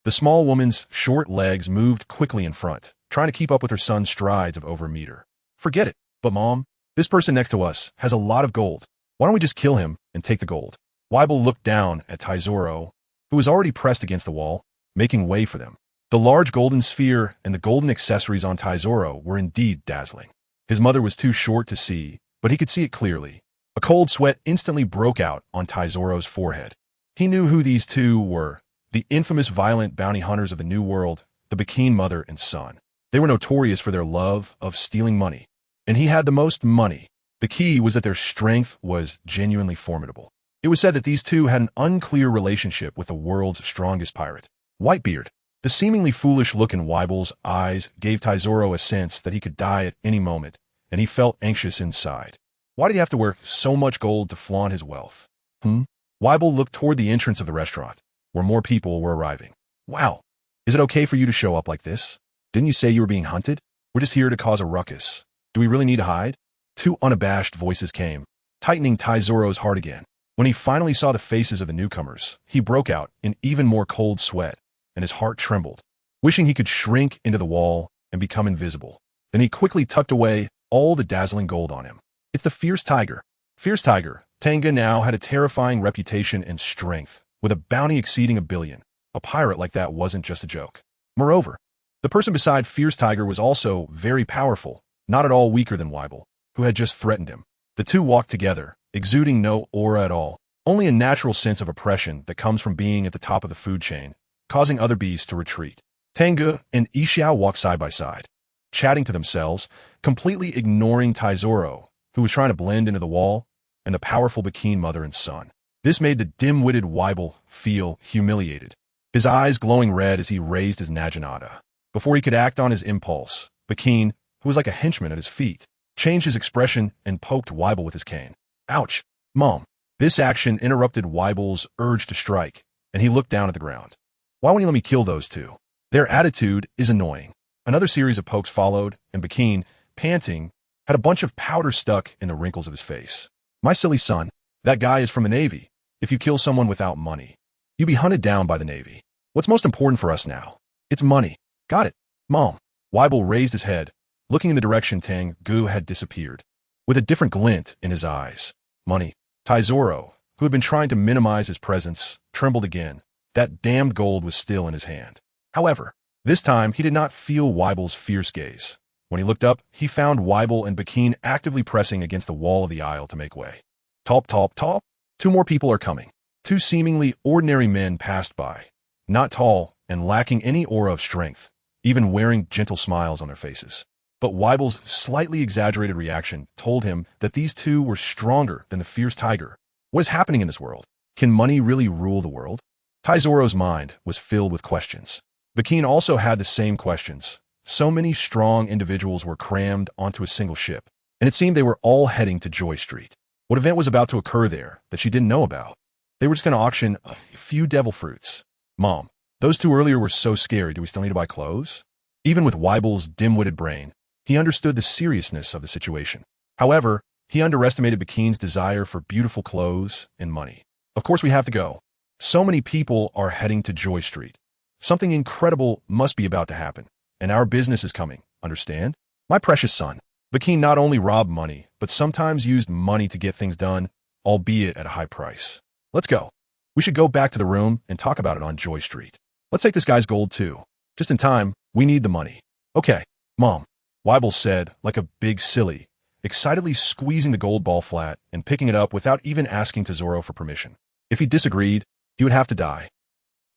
The small woman's short legs moved quickly in front, trying to keep up with her son's strides of over a meter. "Forget it. But Mom, this person next to us has a lot of gold. Why don't we just kill him and take the gold?" Weibel looked down at Taizoro, who was already pressed against the wall, making way for them. The large golden sphere and the golden accessories on Taizoro were indeed dazzling. His mother was too short to see, but he could see it clearly. A cold sweat instantly broke out on Taizoro's forehead. He knew who these two were, the infamous violent bounty hunters of the New World, the Bikini mother and son. They were notorious for their love of stealing money, and he had the most money. The key was that their strength was genuinely formidable. It was said that these two had an unclear relationship with the world's strongest pirate, Whitebeard. The seemingly foolish look in Weibel's eyes gave Taizoro a sense that he could die at any moment, and he felt anxious inside. Why did he have to wear so much gold to flaunt his wealth? Weibel looked toward the entrance of the restaurant, where more people were arriving. "Wow, is it okay for you to show up like this? Didn't you say you were being hunted? We're just here to cause a ruckus. Do we really need to hide?" Two unabashed voices came, tightening Taizoro's heart again. When he finally saw the faces of the newcomers, he broke out in even more cold sweat, and his heart trembled, wishing he could shrink into the wall and become invisible. Then he quickly tucked away all the dazzling gold on him. "It's the Fierce Tiger." Fierce Tiger, Tang Ge now had a terrifying reputation and strength, with a bounty exceeding 1 billion. A pirate like that wasn't just a joke. Moreover, the person beside Fierce Tiger was also very powerful, not at all weaker than Weibel, who had just threatened him. The two walked together, exuding no aura at all, only a natural sense of oppression that comes from being at the top of the food chain, causing other beasts to retreat. Tang Ge and Yixiao walked side by side, chatting to themselves, completely ignoring Taizoro, who was trying to blend into the wall, and the powerful Bikini mother and son. This made the dim-witted Weibel feel humiliated, his eyes glowing red as he raised his naginata. Before he could act on his impulse, Bikini, who was like a henchman at his feet, changed his expression and poked Weibel with his cane. "Ouch, Mom." This action interrupted Weibel's urge to strike, and he looked down at the ground. "Why won't you let me kill those two? Their attitude is annoying." Another series of pokes followed, and Bikini, panting, had a bunch of powder stuck in the wrinkles of his face. "My silly son, that guy is from the Navy. If you kill someone without money, you'd be hunted down by the Navy. What's most important for us now? It's money. Got it, Mom." Weibel raised his head, looking in the direction Tang Ge had disappeared, with a different glint in his eyes. Money. Taizoro, who had been trying to minimize his presence, trembled again. That damned gold was still in his hand. However, this time he did not feel Weibel's fierce gaze. When he looked up, he found Weibel and Bikini actively pressing against the wall of the aisle to make way. Top, top, top. 2 more people are coming. 2 seemingly ordinary men passed by, not tall and lacking any aura of strength, even wearing gentle smiles on their faces. But Weibel's slightly exaggerated reaction told him that these two were stronger than the fierce tiger. What is happening in this world? Can money really rule the world? Taizoro's mind was filled with questions. Bakine also had the same questions. So many strong individuals were crammed onto a single ship, and it seemed they were all heading to Joy Street. What event was about to occur there that she didn't know about? They were just going to auction a few devil fruits. Mom, those two earlier were so scary. Do we still need to buy clothes? Even with Weibel's dim-witted brain, he understood the seriousness of the situation. However, he underestimated Bakine's desire for beautiful clothes and money. Of course we have to go. So many people are heading to Joy Street. Something incredible must be about to happen, and our business is coming, understand? My precious son, Bakine not only robbed money, but sometimes used money to get things done, albeit at a high price. Let's go. We should go back to the room and talk about it on Joy Street. Let's take this guy's gold too. Just in time, we need the money. Okay, Mom, Weibel said like a big silly, excitedly squeezing the gold ball flat and picking it up without even asking Tazoro for permission. If he disagreed, he would have to die.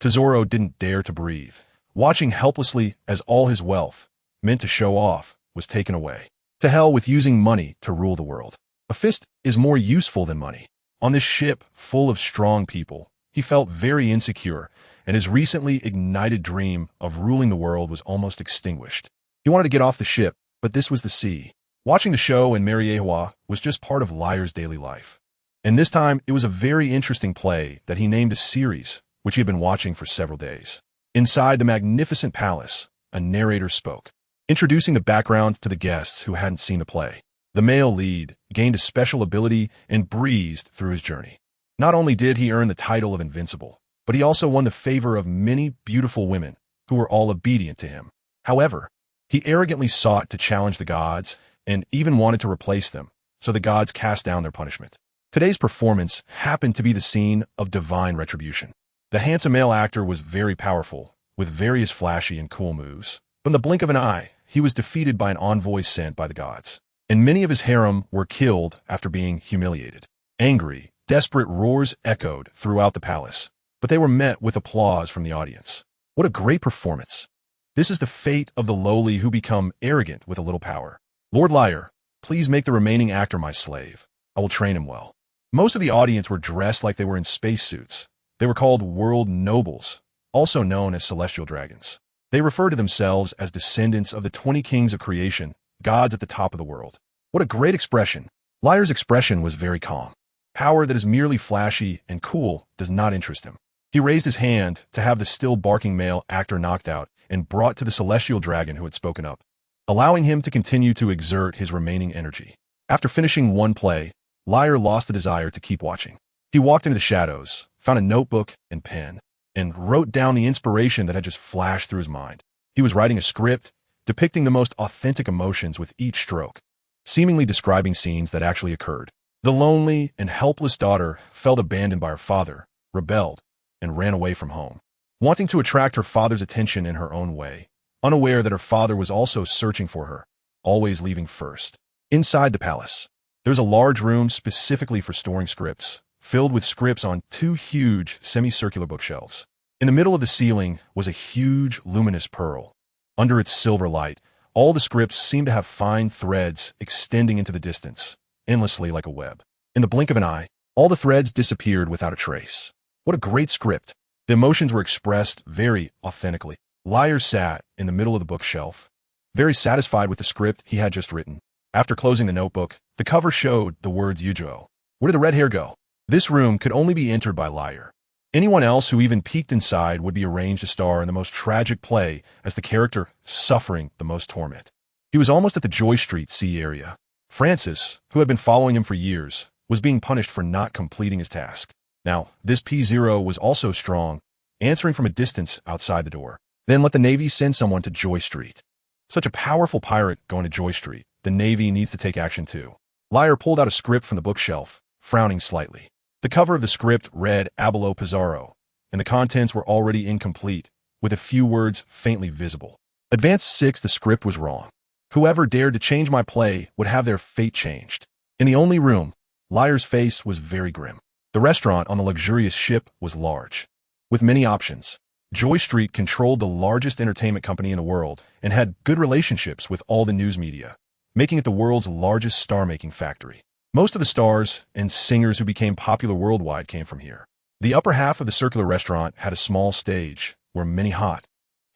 Tazoro didn't dare to breathe, watching helplessly as all his wealth, meant to show off, was taken away. To hell with using money to rule the world. A fist is more useful than money. On this ship full of strong people, he felt very insecure, and his recently ignited dream of ruling the world was almost extinguished. He wanted to get off the ship, but this was the sea. Watching the show in Mariewa was just part of Liar's daily life. And this time, it was a very interesting play that he named a series, which he had been watching for several days. Inside the magnificent palace, a narrator spoke, introducing the background to the guests who hadn't seen the play. The male lead gained a special ability and breezed through his journey. Not only did he earn the title of Invincible, but he also won the favor of many beautiful women who were all obedient to him. However, he arrogantly sought to challenge the gods and even wanted to replace them, so the gods cast down their punishment. Today's performance happened to be the scene of divine retribution. The handsome male actor was very powerful, with various flashy and cool moves. But in the blink of an eye, he was defeated by an envoy sent by the gods. And many of his harem were killed after being humiliated. Angry, desperate roars echoed throughout the palace, but they were met with applause from the audience. What a great performance. This is the fate of the lowly who become arrogant with a little power. Lord Liar, please make the remaining actor my slave. I will train him well. Most of the audience were dressed like they were in spacesuits. They were called world nobles, also known as celestial dragons. They refer to themselves as descendants of the 20 kings of creation, gods at the top of the world. What a great expression. Liar's expression was very calm. Power that is merely flashy and cool does not interest him. He raised his hand to have the still barking male actor knocked out and brought to the celestial dragon who had spoken up, allowing him to continue to exert his remaining energy. After finishing one play, Liar lost the desire to keep watching. He walked into the shadows, found a notebook and pen, and wrote down the inspiration that had just flashed through his mind. He was writing a script, depicting the most authentic emotions with each stroke, seemingly describing scenes that actually occurred. The lonely and helpless daughter felt abandoned by her father, rebelled, and ran away from home, wanting to attract her father's attention in her own way, unaware that her father was also searching for her, always leaving first. Inside the palace, there's a large room specifically for storing scripts, filled with scripts on two huge semicircular bookshelves. In the middle of the ceiling was a huge luminous pearl. Under its silver light, all the scripts seemed to have fine threads extending into the distance, endlessly like a web. In the blink of an eye, all the threads disappeared without a trace. What a great script. The emotions were expressed very authentically. Liar sat in the middle of the bookshelf, very satisfied with the script he had just written. After closing the notebook, the cover showed the words Yujo. Where did the red hair go? This room could only be entered by Liar. Anyone else who even peeked inside would be arranged to star in the most tragic play as the character suffering the most torment. He was almost at the Joy Street Sea area. Francis, who had been following him for years, was being punished for not completing his task. Now, this P0 was also strong, answering from a distance outside the door. Then let the Navy send someone to Joy Street. Such a powerful pirate going to Joy Street. The Navy needs to take action too. Liar pulled out a script from the bookshelf, frowning slightly. The cover of the script read Abelo Pizarro, and the contents were already incomplete, with a few words faintly visible. Advance 6, the script was wrong. Whoever dared to change my play would have their fate changed. In the only room, Liar's face was very grim. The restaurant on the luxurious ship was large, with many options. Joy Street controlled the largest entertainment company in the world and had good relationships with all the news media, making it the world's largest star-making factory. Most of the stars and singers who became popular worldwide came from here. The upper half of the circular restaurant had a small stage where many hot,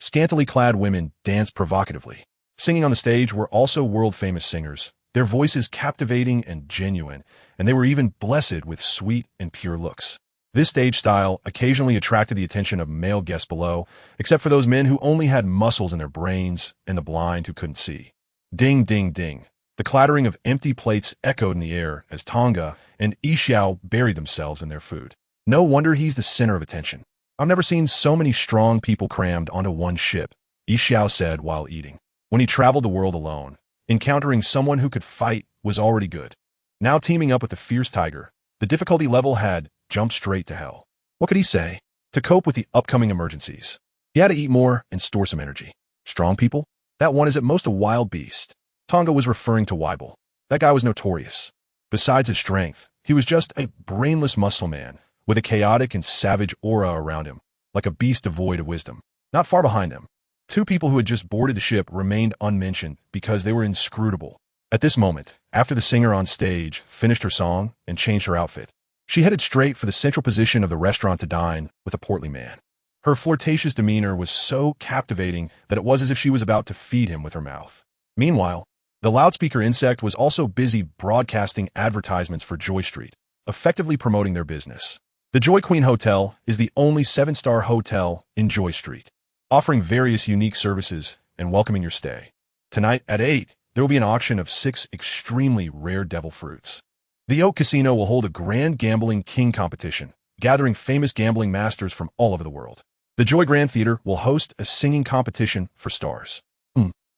scantily clad women danced provocatively. Singing on the stage were also world-famous singers, their voices captivating and genuine, and they were even blessed with sweet and pure looks. This stage style occasionally attracted the attention of male guests below, except for those men who only had muscles in their brains and the blind who couldn't see. Ding, ding, ding. The clattering of empty plates echoed in the air as Tang Ge and Yixiao buried themselves in their food. No wonder he's the center of attention. I've never seen so many strong people crammed onto one ship, Yixiao said while eating. When he traveled the world alone, encountering someone who could fight was already good. Now teaming up with the fierce tiger, the difficulty level had jumped straight to hell. What could he say? To cope with the upcoming emergencies, he had to eat more and store some energy. Strong people? That one is at most a wild beast. Tang Ge was referring to Weibel. That guy was notorious. Besides his strength, he was just a brainless muscle man with a chaotic and savage aura around him, like a beast devoid of wisdom. Not far behind them, two people who had just boarded the ship remained unmentioned because they were inscrutable. At this moment, after the singer on stage finished her song and changed her outfit, she headed straight for the central position of the restaurant to dine with a portly man. Her flirtatious demeanor was so captivating that it was as if she was about to feed him with her mouth. Meanwhile, the loudspeaker insect was also busy broadcasting advertisements for Joy Street, effectively promoting their business. The Joy Queen Hotel is the only 7-star hotel in Joy Street, offering various unique services and welcoming your stay. Tonight at 8, there will be an auction of 6 extremely rare devil fruits. The Oak Casino will hold a grand gambling king competition, gathering famous gambling masters from all over the world. The Joy Grand Theater will host a singing competition for stars.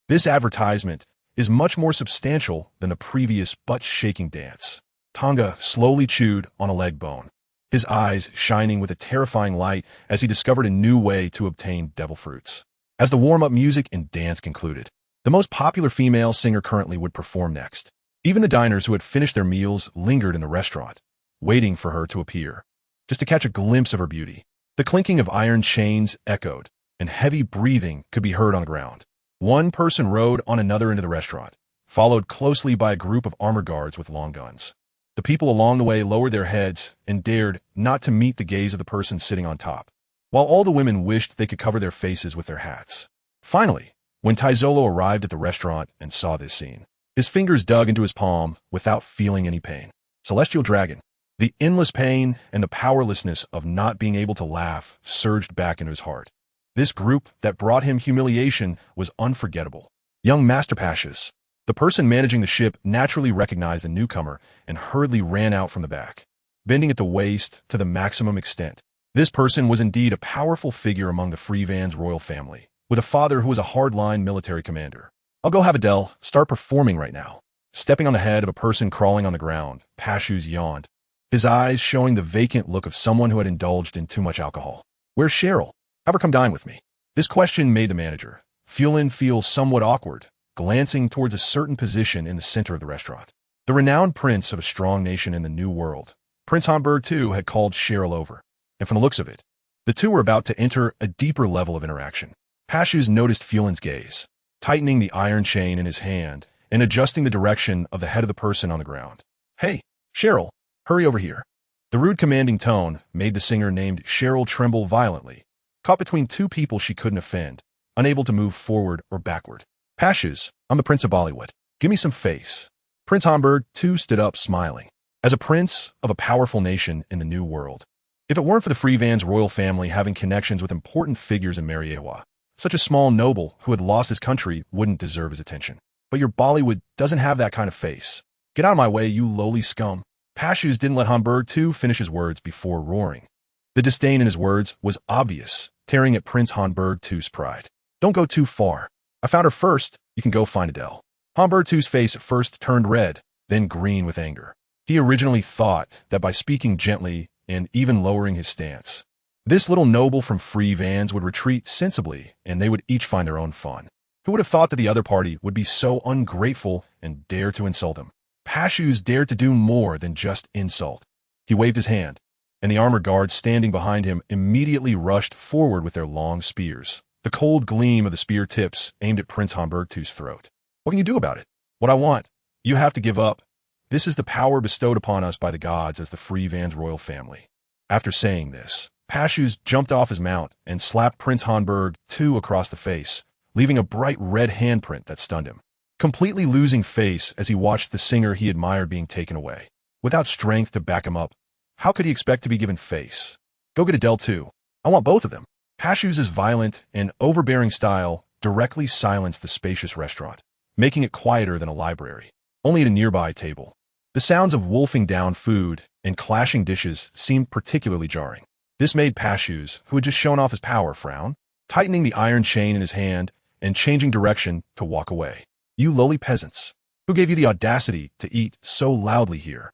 This advertisement is much more substantial than the previous butt-shaking dance. Tang Ge slowly chewed on a leg bone, his eyes shining with a terrifying light as he discovered a new way to obtain devil fruits. As the warm-up music and dance concluded, the most popular female singer currently would perform next. Even the diners who had finished their meals lingered in the restaurant, waiting for her to appear, just to catch a glimpse of her beauty. The clinking of iron chains echoed, and heavy breathing could be heard on the ground. One person rode on another into the restaurant, followed closely by a group of armored guards with long guns. The people along the way lowered their heads and dared not to meet the gaze of the person sitting on top, while all the women wished they could cover their faces with their hats. Finally, when Taizolo arrived at the restaurant and saw this scene, his fingers dug into his palm without feeling any pain. Celestial Dragon. The endless pain and the powerlessness of not being able to laugh surged back into his heart. This group that brought him humiliation was unforgettable. Young Master Pashas. The person managing the ship naturally recognized the newcomer and hurriedly ran out from the back, bending at the waist to the maximum extent. This person was indeed a powerful figure among the Freevan's royal family, with a father who was a hardline military commander. I'll go have Adele start performing right now. Stepping on the head of a person crawling on the ground, Pashas yawned, his eyes showing the vacant look of someone who had indulged in too much alcohol. Where's Cheryl? Have her come dine with me. This question made the manager, Fuelin, feel somewhat awkward, glancing towards a certain position in the center of the restaurant. The renowned prince of a strong nation in the New World, Prince Hanberg too, had called Cheryl over, and from the looks of it, the two were about to enter a deeper level of interaction. Pashas noticed Fuelin's gaze, tightening the iron chain in his hand and adjusting the direction of the head of the person on the ground. Hey, Cheryl, hurry over here. The rude commanding tone made the singer named Cheryl tremble violently, caught between two people she couldn't offend, unable to move forward or backward. Pashas, I'm the Prince of Bollywood. Give me some face. Prince Hanberg too stood up smiling. As a prince of a powerful nation in the New World, if it weren't for the Freevan's royal family having connections with important figures in Mariewa, such a small noble who had lost his country wouldn't deserve his attention. But your Bollywood doesn't have that kind of face. Get out of my way, you lowly scum. Pashas didn't let Hanberg too finish his words before roaring. The disdain in his words was obvious, tearing at Prince Hanberg too's pride. Don't go too far. I found her first. You can go find Adele. Hanberg too's face at first turned red, then green with anger. He originally thought that by speaking gently and even lowering his stance, this little noble from Freevan's would retreat sensibly and they would each find their own fun. Who would have thought that the other party would be so ungrateful and dare to insult him? Pashas dared to do more than just insult. He waved his hand, and the armored guards standing behind him immediately rushed forward with their long spears. The cold gleam of the spear tips aimed at Prince Hanbergtu's throat. What can you do about it? What I want. You have to give up. This is the power bestowed upon us by the gods as the Free Van's royal family. After saying this, Pashus jumped off his mount and slapped Prince Hanbergtu across the face, leaving a bright red handprint that stunned him. Completely losing face as he watched the singer he admired being taken away. Without strength to back him up, how could he expect to be given face? Go get Adele too. I want both of them. Pashus' violent and overbearing style directly silenced the spacious restaurant, making it quieter than a library. Only at a nearby table, the sounds of wolfing down food and clashing dishes seemed particularly jarring. This made Pashus, who had just shown off his power, frown, tightening the iron chain in his hand and changing direction to walk away. You lowly peasants, who gave you the audacity to eat so loudly here?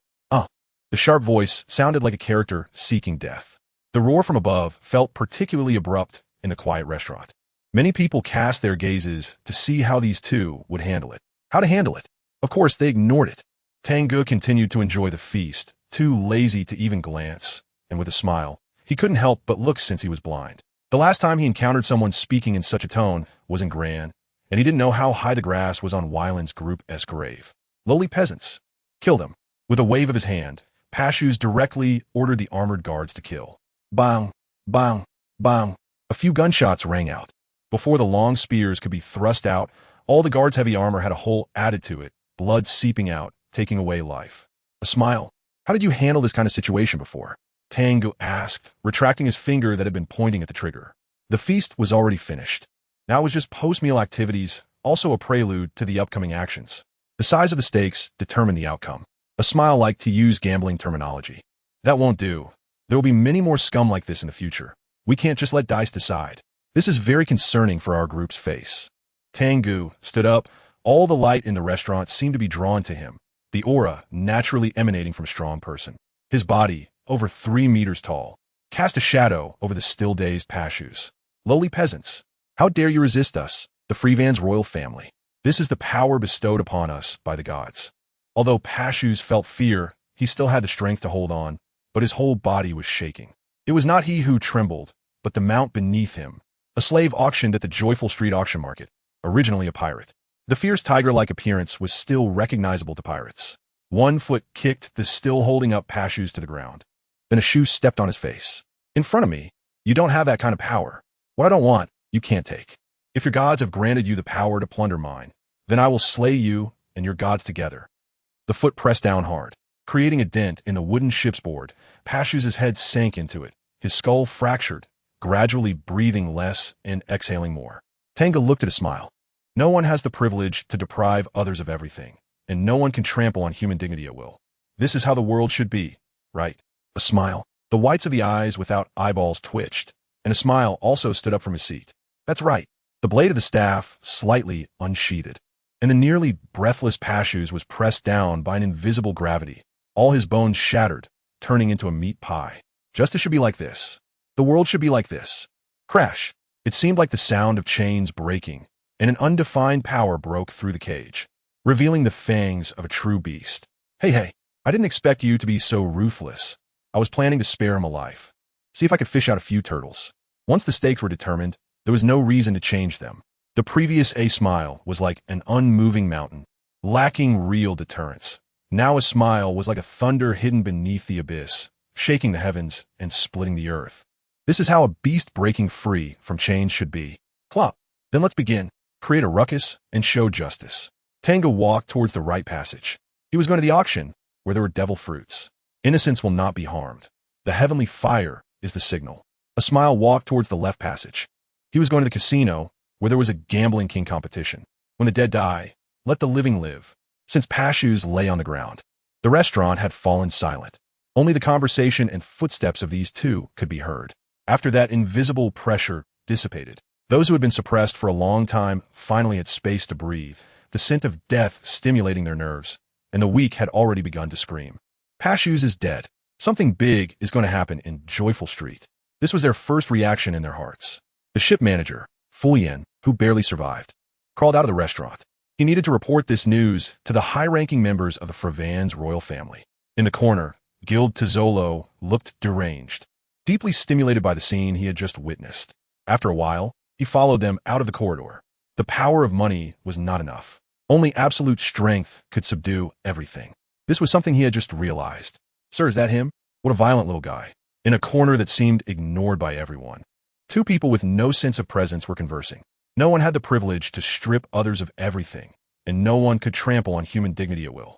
The sharp voice sounded like a character seeking death. The roar from above felt particularly abrupt in the quiet restaurant. Many people cast their gazes to see how these two would handle it. How to handle it? Of course, they ignored it. Tang Ge continued to enjoy the feast, too lazy to even glance, and with a smile, he couldn't help but look since he was blind. The last time he encountered someone speaking in such a tone was in Gran, and he didn't know how high the grass was on Wyland's Group-esque grave. Lowly peasants. Kill them. With a wave of his hand, Pashus directly ordered the armored guards to kill. Bang, bang, bang. A few gunshots rang out. Before the long spears could be thrust out, all the guards' heavy armor had a hole added to it, blood seeping out, taking away life. A smile. How did you handle this kind of situation before? Tang Ge asked, retracting his finger that had been pointing at the trigger. The feast was already finished. Now it was just post-meal activities, also a prelude to the upcoming actions. The size of the stakes determined the outcome. A smile like to use gambling terminology. That won't do. There will be many more scum like this in the future. We can't just let dice decide. This is very concerning for our group's face. Tang Ge stood up. All the light in the restaurant seemed to be drawn to him, the aura naturally emanating from a strong person. His body, over 3 meters tall, cast a shadow over the still-dazed Pashus. Lowly peasants, how dare you resist us, the Free Van's royal family? This is the power bestowed upon us by the gods. Although Pashus felt fear, he still had the strength to hold on, but his whole body was shaking. It was not he who trembled, but the mount beneath him, a slave auctioned at the Joyful Street auction market, originally a pirate. The fierce tiger-like appearance was still recognizable to pirates. One foot kicked the still holding up Pashus to the ground. Then a shoe stepped on his face. In front of me, you don't have that kind of power. What I don't want, you can't take. If your gods have granted you the power to plunder mine, then I will slay you and your gods together. The foot pressed down hard, creating a dent in the wooden ship's board. Pashus' head sank into it, his skull fractured, gradually breathing less and exhaling more. Tang Ge looked at a smile. No one has the privilege to deprive others of everything, and no one can trample on human dignity at will. This is how the world should be, right? A smile. The whites of the eyes without eyeballs twitched, and a smile also stood up from his seat. That's right. The blade of the staff slightly unsheathed, and the nearly breathless Pashus was pressed down by an invisible gravity, all his bones shattered, turning into a meat pie. Justice should be like this. The world should be like this. Crash. It seemed like the sound of chains breaking, and an undefined power broke through the cage, revealing the fangs of a true beast. Hey, I didn't expect you to be so ruthless. I was planning to spare him a life. See if I could fish out a few turtles. Once the stakes were determined, there was no reason to change them. The previous A smile was like an unmoving mountain, lacking real deterrence. Now a smile was like a thunder hidden beneath the abyss, shaking the heavens and splitting the earth. This is how a beast breaking free from chains should be. Plop. Then let's begin. Create a ruckus and show justice. Tang Ge walked towards the right passage. He was going to the auction, where there were devil fruits. Innocence will not be harmed. The heavenly fire is the signal. A smile walked towards the left passage. He was going to the casino, where there was a gambling king competition. When the dead die, let the living live. Since Pashus lay on the ground, the restaurant had fallen silent. Only the conversation and footsteps of these two could be heard. After that invisible pressure dissipated, those who had been suppressed for a long time finally had space to breathe, the scent of death stimulating their nerves, and the weak had already begun to scream. Pashus is dead. Something big is going to happen in Joyful Street. This was their first reaction in their hearts. The ship manager, Fuyan, who barely survived, crawled out of the restaurant. He needed to report this news to the high-ranking members of the Free Van's royal family. In the corner, Guild Tizzolo looked deranged, deeply stimulated by the scene he had just witnessed. After a while, he followed them out of the corridor. The power of money was not enough. Only absolute strength could subdue everything. This was something he had just realized. Sir, is that him? What a violent little guy. In a corner that seemed ignored by everyone. Two people with no sense of presence were conversing. No one had the privilege to strip others of everything, and no one could trample on human dignity at will.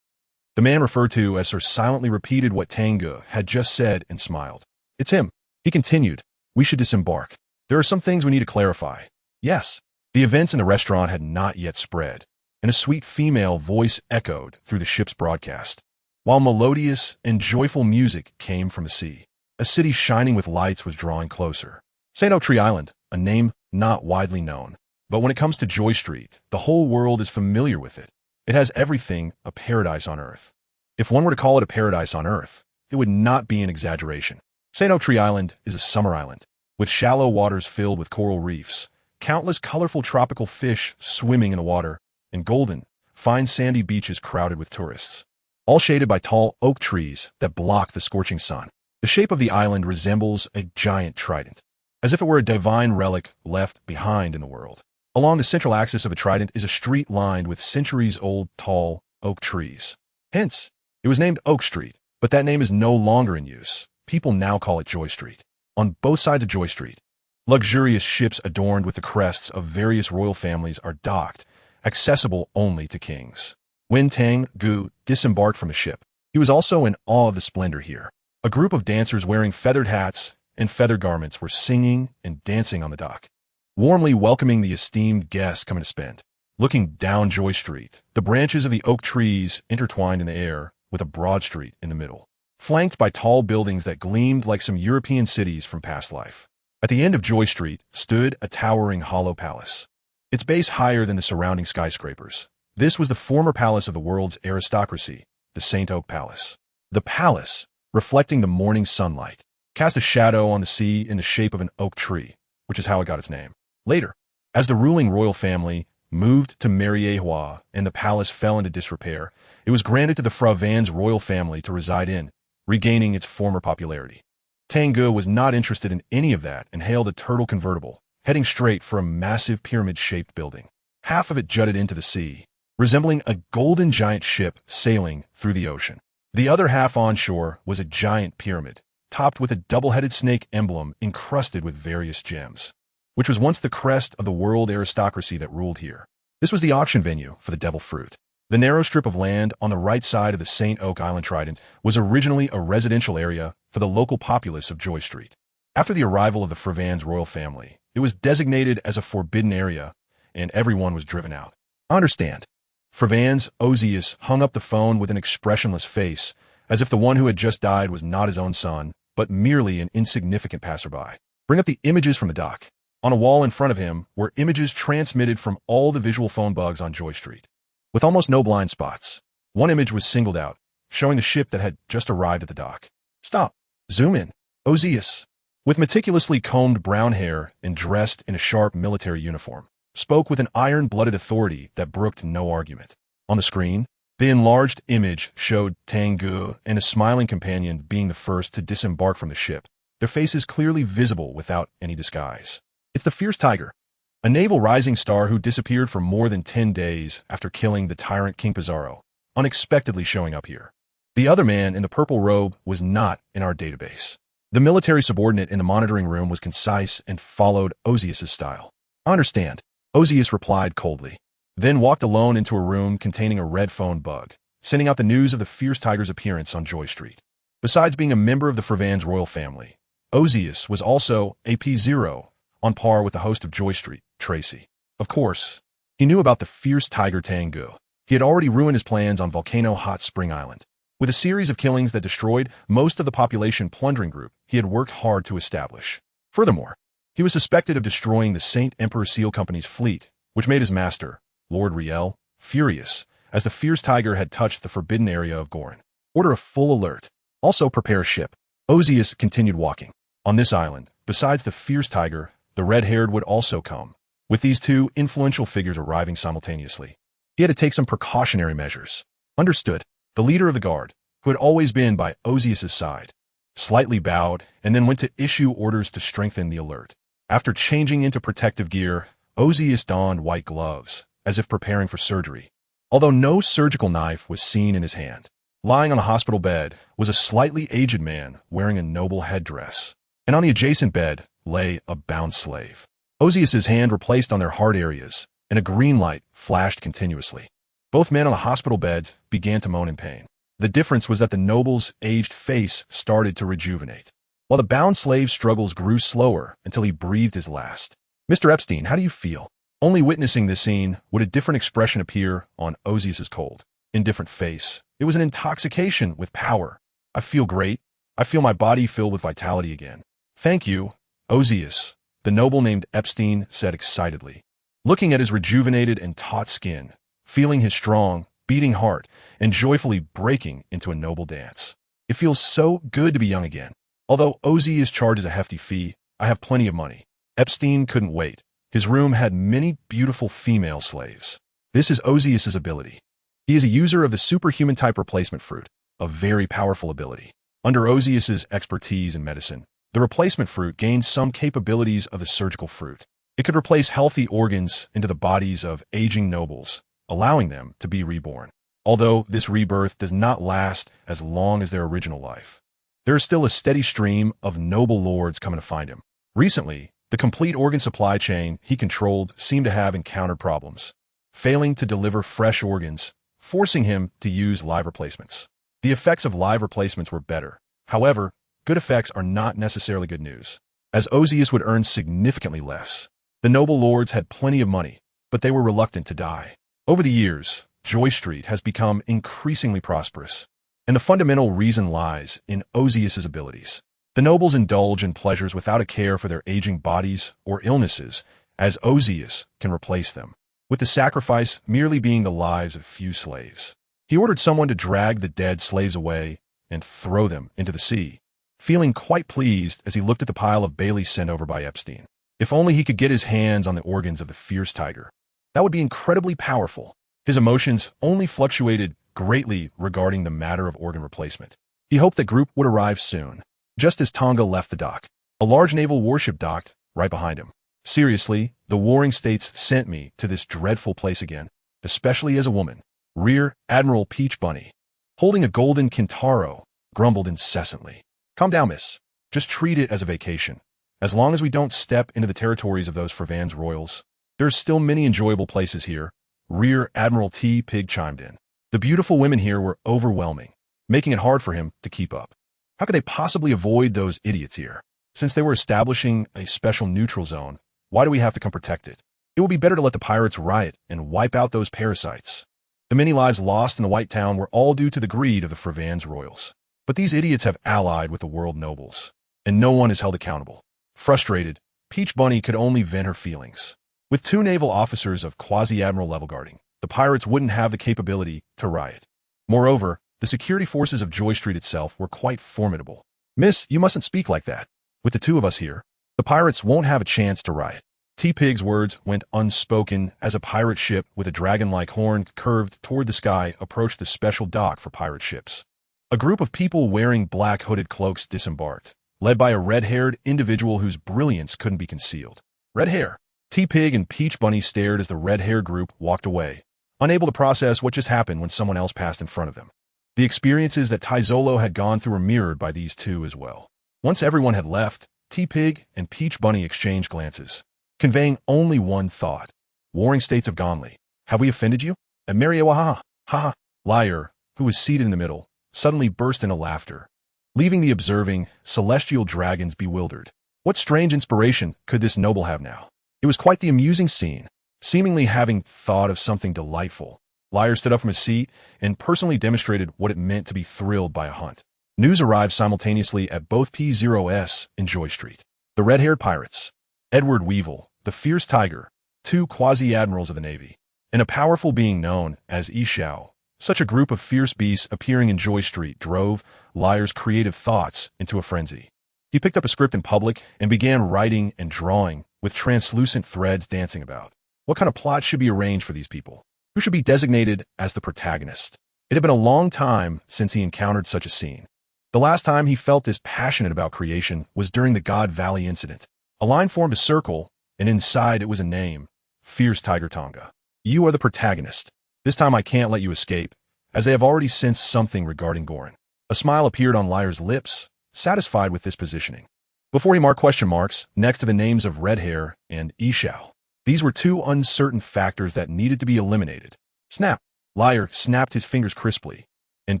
The man referred to as Sir silently repeated what Tang Ge had just said and smiled. It's him. He continued. We should disembark. There are some things we need to clarify. Yes. The events in the restaurant had not yet spread, and a sweet female voice echoed through the ship's broadcast, while melodious and joyful music came from the sea. A city shining with lights was drawing closer. St. Oaktree Island, a name not widely known. But when it comes to Joy Street, the whole world is familiar with it. It has everything a paradise on earth. If one were to call it a paradise on earth, it would not be an exaggeration. St. Oaktree Island is a summer island, with shallow waters filled with coral reefs, countless colorful tropical fish swimming in the water, and golden, fine sandy beaches crowded with tourists, all shaded by tall oak trees that block the scorching sun. The shape of the island resembles a giant trident, as if it were a divine relic left behind in the world. Along the central axis of a trident is a street lined with centuries-old tall oak trees. Hence, it was named Oak Street, but that name is no longer in use. People now call it Joy Street. On both sides of Joy Street, luxurious ships adorned with the crests of various royal families are docked, accessible only to kings. When Tang Ge disembarked from the ship, he was also in awe of the splendor here. A group of dancers wearing feathered hats and feathered garments were singing and dancing on the dock, warmly welcoming the esteemed guests coming to spend. Looking down Joy Street, the branches of the oak trees intertwined in the air with a broad street in the middle, flanked by tall buildings that gleamed like some European cities from past life. At the end of Joy Street stood a towering hollow palace, its base higher than the surrounding skyscrapers. This was the former palace of the world's aristocracy, the St. Oak Palace. The palace, reflecting the morning sunlight, cast a shadow on the sea in the shape of an oak tree, which is how it got its name. Later, as the ruling royal family moved to Mariehua and the palace fell into disrepair, it was granted to the Fravan's royal family to reside in, regaining its former popularity. Tang Ge was not interested in any of that and hailed a turtle convertible, heading straight for a massive pyramid-shaped building. Half of it jutted into the sea, resembling a golden giant ship sailing through the ocean. The other half onshore was a giant pyramid, topped with a double-headed snake emblem encrusted with various gems, which was once the crest of the world aristocracy that ruled here. This was the auction venue for the devil fruit. The narrow strip of land on the right side of the St. Oak Island Trident was originally a residential area for the local populace of Joy Street. After the arrival of the Fravan's royal family, it was designated as a forbidden area, and everyone was driven out. I understand. Fravan's Ozius hung up the phone with an expressionless face, as if the one who had just died was not his own son, but merely an insignificant passerby. Bring up the images from the dock. On a wall in front of him were images transmitted from all the visual phone bugs on Joy Street, with almost no blind spots. One image was singled out, showing the ship that had just arrived at the dock. Stop. Zoom in. Ozius, with meticulously combed brown hair and dressed in a sharp military uniform, spoke with an iron-blooded authority that brooked no argument. On the screen, the enlarged image showed Tang Ge and a smiling companion being the first to disembark from the ship, their faces clearly visible without any disguise. It's the Fierce Tiger, a naval rising star who disappeared for more than 10 days after killing the tyrant King Pizarro, unexpectedly showing up here. The other man in the purple robe was not in our database. The military subordinate in the monitoring room was concise and followed Ozius's style. I understand, Ozius replied coldly, then walked alone into a room containing a red phone bug, sending out the news of the Fierce Tiger's appearance on Joy Street. Besides being a member of the Fravan's royal family, Ozius was also a P0, on par with the host of Joy Street, Tracy. Of course, he knew about the Fierce Tiger Tang Ge. He had already ruined his plans on Volcano Hot Spring Island. With a series of killings that destroyed most of the population plundering group he had worked hard to establish. Furthermore, he was suspected of destroying the St. Emperor Seal Company's fleet, which made his master, Lord Riel, furious, as the Fierce Tiger had touched the forbidden area of Gorin. Order a full alert. Also prepare a ship. Ozius continued walking. On this island, besides the Fierce Tiger, the red-haired would also come, with these two influential figures arriving simultaneously. He had to take some precautionary measures. Understood. The leader of the guard, who had always been by Ozias's side, slightly bowed and then went to issue orders to strengthen the alert. After changing into protective gear, Ozias donned white gloves, as if preparing for surgery, although no surgical knife was seen in his hand. Lying on a hospital bed was a slightly aged man wearing a noble headdress, and on the adjacent bed lay a bound slave. Ozias's hand were placed on their heart areas, and a green light flashed continuously. Both men on the hospital beds began to moan in pain. The difference was that the noble's aged face started to rejuvenate, while the bound slave's struggles grew slower until he breathed his last. "Mr. Epstein, how do you feel?" Only witnessing this scene would a different expression appear on Ozias's cold, indifferent face. It was an intoxication with power. "I feel great. I feel my body filled with vitality again." "Thank you, Ozias," the noble named Epstein said excitedly, looking at his rejuvenated and taut skin, feeling his strong, beating heart, and joyfully breaking into a noble dance. "It feels so good to be young again. Although Ozias charges a hefty fee, I have plenty of money." Epstein couldn't wait. His room had many beautiful female slaves. This is Ozias's ability. He is a user of the superhuman type replacement fruit, a very powerful ability. Under Ozias's expertise in medicine, the replacement fruit gained some capabilities of the surgical fruit. It could replace healthy organs into the bodies of aging nobles, allowing them to be reborn. Although this rebirth does not last as long as their original life, there is still a steady stream of noble lords coming to find him. Recently, the complete organ supply chain he controlled seemed to have encountered problems, failing to deliver fresh organs, forcing him to use live replacements. The effects of live replacements were better. However, good effects are not necessarily good news, as Ozias would earn significantly less. The noble lords had plenty of money, but they were reluctant to die. Over the years, Joy Street has become increasingly prosperous, and the fundamental reason lies in Ozias's abilities. The nobles indulge in pleasures without a care for their aging bodies or illnesses, as Ozias can replace them, with the sacrifice merely being the lives of few slaves. He ordered someone to drag the dead slaves away and throw them into the sea, feeling quite pleased as he looked at the pile of baileys sent over by Epstein. If only he could get his hands on the organs of the fierce tiger. That would be incredibly powerful. His emotions only fluctuated greatly regarding the matter of organ replacement. He hoped the group would arrive soon. Just as Tang Ge left the dock, a large naval warship docked right behind him. "Seriously, the warring states sent me to this dreadful place again, especially as a woman." Rear Admiral Peach Bunny, holding a golden Kintaro, grumbled incessantly. "Calm down, miss. Just treat it as a vacation. As long as we don't step into the territories of those Fervan's royals, there's still many enjoyable places here." Rear Admiral T. Pig chimed in. The beautiful women here were overwhelming, making it hard for him to keep up. How could they possibly avoid those idiots here? Since they were establishing a special neutral zone, why do we have to come protect it? It would be better to let the pirates riot and wipe out those parasites. The many lives lost in the White Town were all due to the greed of the Fervan's royals. But these idiots have allied with the world nobles, and no one is held accountable. Frustrated, Peach Bunny could only vent her feelings. With 2 naval officers of quasi-admiral level guarding, the pirates wouldn't have the capability to riot. Moreover, the security forces of Joy Street itself were quite formidable. "Miss, you mustn't speak like that. With the 2 of us here, the pirates won't have a chance to riot." T-Pig's words went unspoken as a pirate ship with a dragon-like horn curved toward the sky approached the special dock for pirate ships. A group of people wearing black hooded cloaks disembarked, led by a red-haired individual whose brilliance couldn't be concealed. Red hair. T-Pig and Peach Bunny stared as the red-haired group walked away, unable to process what just happened when someone else passed in front of them. The experiences that Taizolo had gone through were mirrored by these 2 as well. Once everyone had left, T-Pig and Peach Bunny exchanged glances, conveying only one thought. "Warring states of Gonli, have we offended you?" And Mariawaha, haha, Liar, who was seated in the middle, suddenly burst into laughter, leaving the observing, celestial dragons bewildered. What strange inspiration could this noble have now? It was quite the amusing scene, seemingly having thought of something delightful. Liar stood up from his seat and personally demonstrated what it meant to be thrilled by a hunt. News arrived simultaneously at both P0S and Joy Street. The red-haired pirates, Edward Weevil, the fierce tiger, 2 quasi-admirals of the Navy, and a powerful being known as Ishao. Such a group of fierce beasts appearing in Joy Street drove Liar's creative thoughts into a frenzy. He picked up a script in public and began writing and drawing, with translucent threads dancing about. What kind of plot should be arranged for these people? Who should be designated as the protagonist? It had been a long time since he encountered such a scene. The last time he felt this passionate about creation was during the God Valley incident. A line formed a circle, and inside it was a name, Fierce Tiger Tang Ge. You are the protagonist. This time I can't let you escape, as they have already sensed something regarding Gorin. A smile appeared on Liar's lips, satisfied with this positioning. Before he marked question marks next to the names of Red Hair and Ishao. These were two uncertain factors that needed to be eliminated. Snap! Liar snapped his fingers crisply, and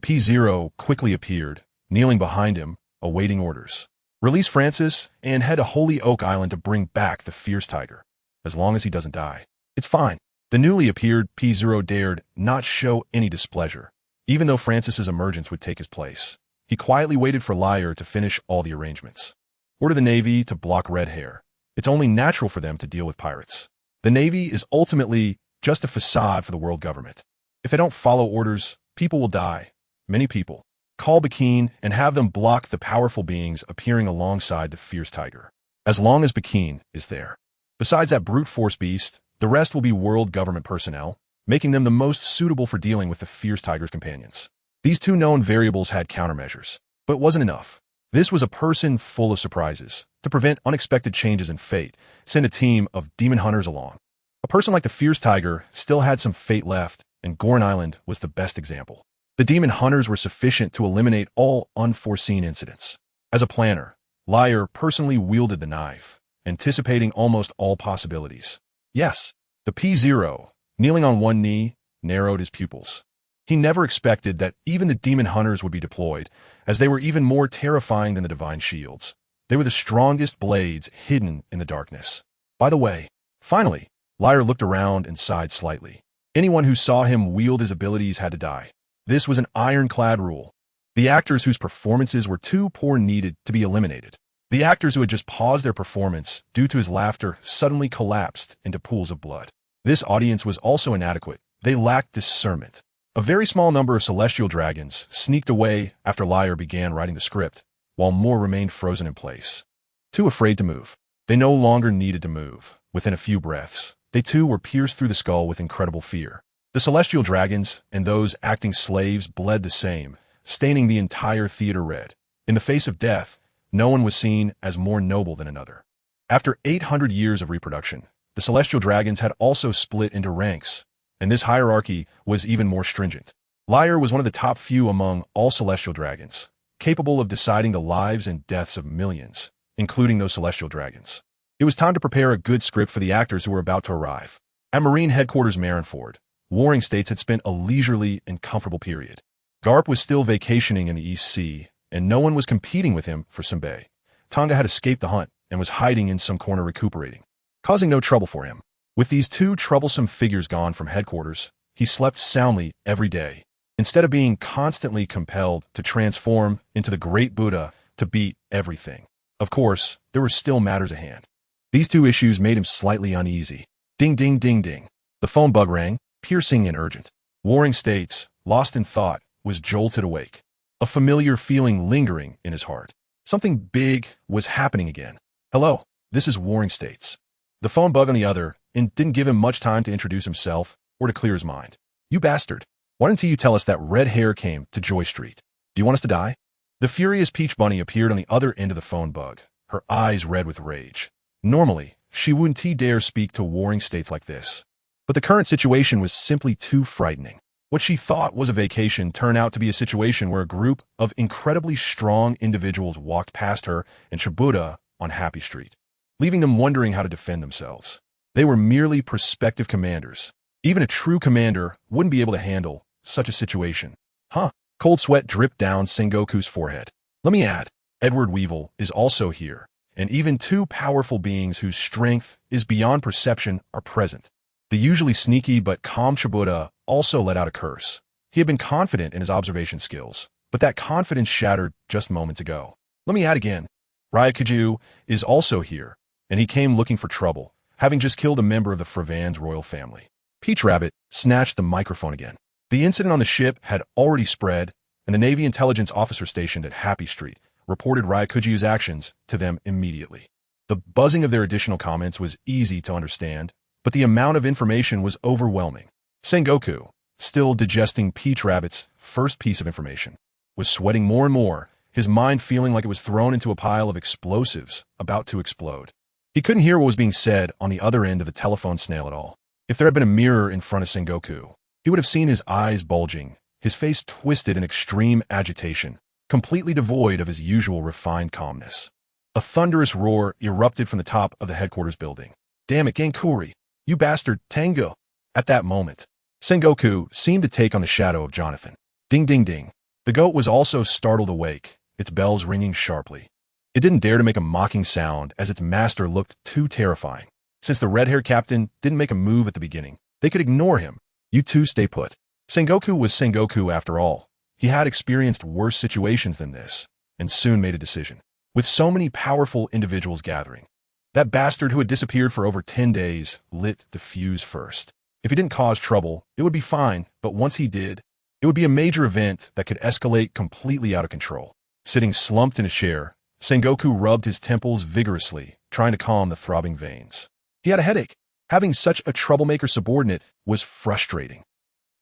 P0 quickly appeared, kneeling behind him, awaiting orders. Release Francis and head to Holy Oak Island to bring back the Fierce Tiger, as long as he doesn't die. It's fine. The newly appeared P0 dared not show any displeasure, even though Francis's emergence would take his place. He quietly waited for Liar to finish all the arrangements. Order the Navy to block Red Hair. It's only natural for them to deal with pirates. The Navy is ultimately just a facade for the world government. If they don't follow orders, people will die. Many people. Call Bakine and have them block the powerful beings appearing alongside the Fierce Tiger. As long as Bakine is there. Besides that brute force beast, the rest will be world government personnel, making them the most suitable for dealing with the Fierce Tiger's companions. These two known variables had countermeasures, but it wasn't enough. This was a person full of surprises. To prevent unexpected changes in fate, send a team of demon hunters along. A person like the Fierce Tiger still had some fate left, and Gorin Island was the best example. The demon hunters were sufficient to eliminate all unforeseen incidents. As a planner, Liar personally wielded the knife, anticipating almost all possibilities. Yes, the P0, kneeling on one knee, narrowed his pupils. He never expected that even the demon hunters would be deployed, as they were even more terrifying than the divine shields. They were the strongest blades hidden in the darkness. By the way, finally, Liar looked around and sighed slightly. Anyone who saw him wield his abilities had to die. This was an ironclad rule. The actors whose performances were too poor needed to be eliminated. The actors who had just paused their performance due to his laughter suddenly collapsed into pools of blood. This audience was also inadequate. They lacked discernment. A very small number of celestial dragons sneaked away after Liar began writing the script, while more remained frozen in place. Too afraid to move. They no longer needed to move. Within a few breaths, they too were pierced through the skull with incredible fear. The celestial dragons and those acting slaves bled the same, staining the entire theater red. In the face of death, no one was seen as more noble than another. After 800 years of reproduction, the celestial dragons had also split into ranks, and this hierarchy was even more stringent. Liar was one of the top few among all celestial dragons, capable of deciding the lives and deaths of millions, including those celestial dragons. It was time to prepare a good script for the actors who were about to arrive. At Marine Headquarters Marineford, Warring States had spent a leisurely and comfortable period. Garp was still vacationing in the East Sea, and no one was competing with him for Simbe. Tang Ge had escaped the hunt and was hiding in some corner recuperating, causing no trouble for him. With these two troublesome figures gone from headquarters, he slept soundly every day, instead of being constantly compelled to transform into the great Buddha to beat everything. Of course, there were still matters at hand. These two issues made him slightly uneasy. Ding ding ding ding. The phone bug rang, piercing and urgent. Warring States, lost in thought, was jolted awake. A familiar feeling lingering in his heart. Something big was happening again. Hello, this is Warring States. The phone bug on the other and didn't give him much time to introduce himself or to clear his mind. You bastard. Why didn't you tell us that Red Hair came to Joy Street? Do you want us to die? The furious Peach Bunny appeared on the other end of the phone bug, her eyes red with rage. Normally, she wouldn't dare speak to Warring States like this. But the current situation was simply too frightening. What she thought was a vacation turned out to be a situation where a group of incredibly strong individuals walked past her and Shibuya on Happy Street, leaving them wondering how to defend themselves. They were merely prospective commanders. Even a true commander wouldn't be able to handle such a situation. Huh? Cold sweat dripped down Sengoku's forehead. Let me add, Edward Weevil is also here, and even two powerful beings whose strength is beyond perception are present. The usually sneaky but calm Shibuya also let out a curse. He had been confident in his observation skills, but that confidence shattered just moments ago. Let me add again, Ryakaju is also here, and he came looking for trouble, having just killed a member of the Fravan's royal family. Peach Rabbit snatched the microphone again. The incident on the ship had already spread, and the Navy intelligence officer stationed at Happy Street reported Ryakaju's actions to them immediately. The buzzing of their additional comments was easy to understand, but the amount of information was overwhelming. Sengoku, still digesting Peach Rabbit's first piece of information, was sweating more and more, his mind feeling like it was thrown into a pile of explosives about to explode. He couldn't hear what was being said on the other end of the telephone snail at all. If there had been a mirror in front of Sengoku, he would have seen his eyes bulging, his face twisted in extreme agitation, completely devoid of his usual refined calmness. A thunderous roar erupted from the top of the headquarters building. "Damn it, Gankuri! You bastard, Tang Ge!" At that moment, Sengoku seemed to take on the shadow of Jonathan. Ding ding ding. The goat was also startled awake, its bells ringing sharply. It didn't dare to make a mocking sound as its master looked too terrifying. Since the red-haired captain didn't make a move at the beginning, they could ignore him. You two stay put. Sengoku was Sengoku after all. He had experienced worse situations than this, and soon made a decision. With so many powerful individuals gathering, that bastard who had disappeared for over 10 days lit the fuse first. If he didn't cause trouble, it would be fine, but once he did, it would be a major event that could escalate completely out of control. Sitting slumped in a chair, Sengoku rubbed his temples vigorously, trying to calm the throbbing veins. He had a headache. Having such a troublemaker subordinate was frustrating.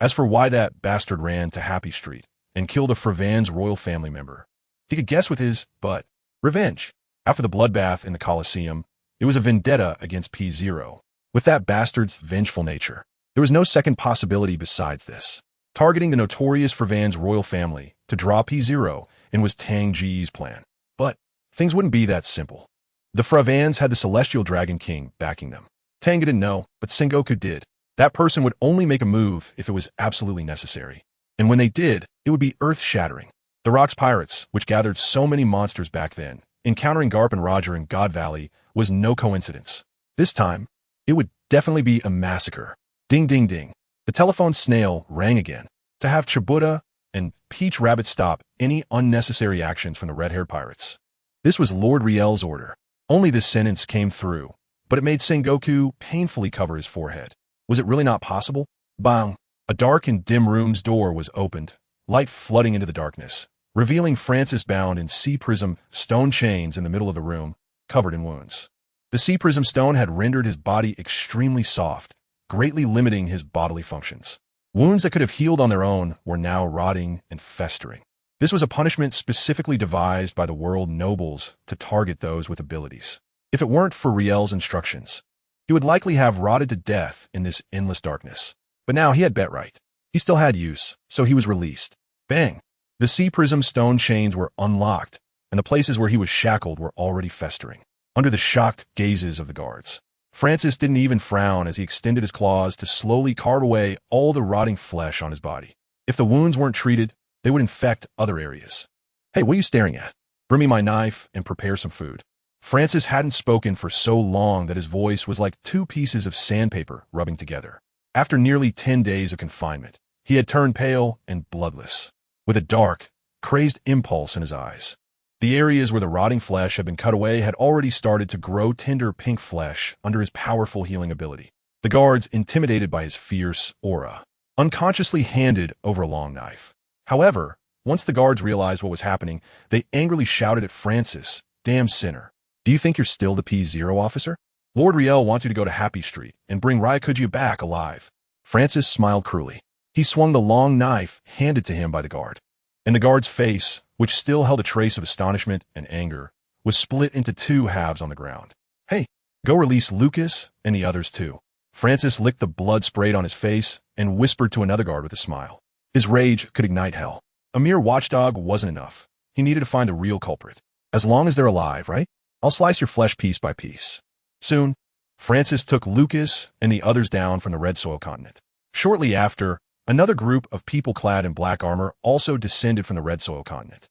As for why that bastard ran to Happy Street and killed a Fravan's royal family member, he could guess with his butt. Revenge. After the bloodbath in the Colosseum, it was a vendetta against P0. With that bastard's vengeful nature, there was no second possibility besides this. Targeting the notorious Fravan's royal family to draw P0 and was Tang Ge's plan. But things wouldn't be that simple. The Fravans had the Celestial Dragon King backing them. Tang didn't know, but Sengoku did. That person would only make a move if it was absolutely necessary. And when they did, it would be earth-shattering. The Rocks Pirates, which gathered so many monsters back then, encountering Garp and Roger in God Valley was no coincidence. This time, it would definitely be a massacre. Ding ding ding. The telephone snail rang again. To have Chibuta and Peach Rabbit stop any unnecessary actions from the red-haired pirates. This was Lord Riel's order. Only this sentence came through, but it made Sengoku painfully cover his forehead. Was it really not possible? Bang! A dark and dim room's door was opened, light flooding into the darkness, revealing Francis bound in sea prism stone chains in the middle of the room, covered in wounds. The sea prism stone had rendered his body extremely soft, greatly limiting his bodily functions. Wounds that could have healed on their own were now rotting and festering. This was a punishment specifically devised by the world nobles to target those with abilities. If it weren't for Riel's instructions, he would likely have rotted to death in this endless darkness. But now he had bet right. He still had use, so he was released. Bang! The sea prism stone chains were unlocked, and the places where he was shackled were already festering, under the shocked gazes of the guards. Francis didn't even frown as he extended his claws to slowly carve away all the rotting flesh on his body. If the wounds weren't treated, they would infect other areas. "Hey, what are you staring at? Bring me my knife and prepare some food." Francis hadn't spoken for so long that his voice was like two pieces of sandpaper rubbing together. After nearly 10 days of confinement, he had turned pale and bloodless, with a dark, crazed impulse in his eyes. The areas where the rotting flesh had been cut away had already started to grow tender pink flesh under his powerful healing ability. The guards, intimidated by his fierce aura, unconsciously handed over a long knife. However, once the guards realized what was happening, they angrily shouted at Francis, "Damn sinner. Do you think you're still the P0 officer? Lord Riel wants you to go to Happy Street and bring Ryakuji back alive." Francis smiled cruelly. He swung the long knife handed to him by the guard, and the guard's face, which still held a trace of astonishment and anger, was split into two halves on the ground. "Hey, go release Lucas and the others too." Francis licked the blood sprayed on his face and whispered to another guard with a smile. His rage could ignite hell. A mere watchdog wasn't enough. He needed to find a real culprit. "As long as they're alive, right? I'll slice your flesh piece by piece." Soon, Francis took Lucas and the others down from the Red Soil continent. Shortly after, another group of people clad in black armor also descended from the Red Soil continent.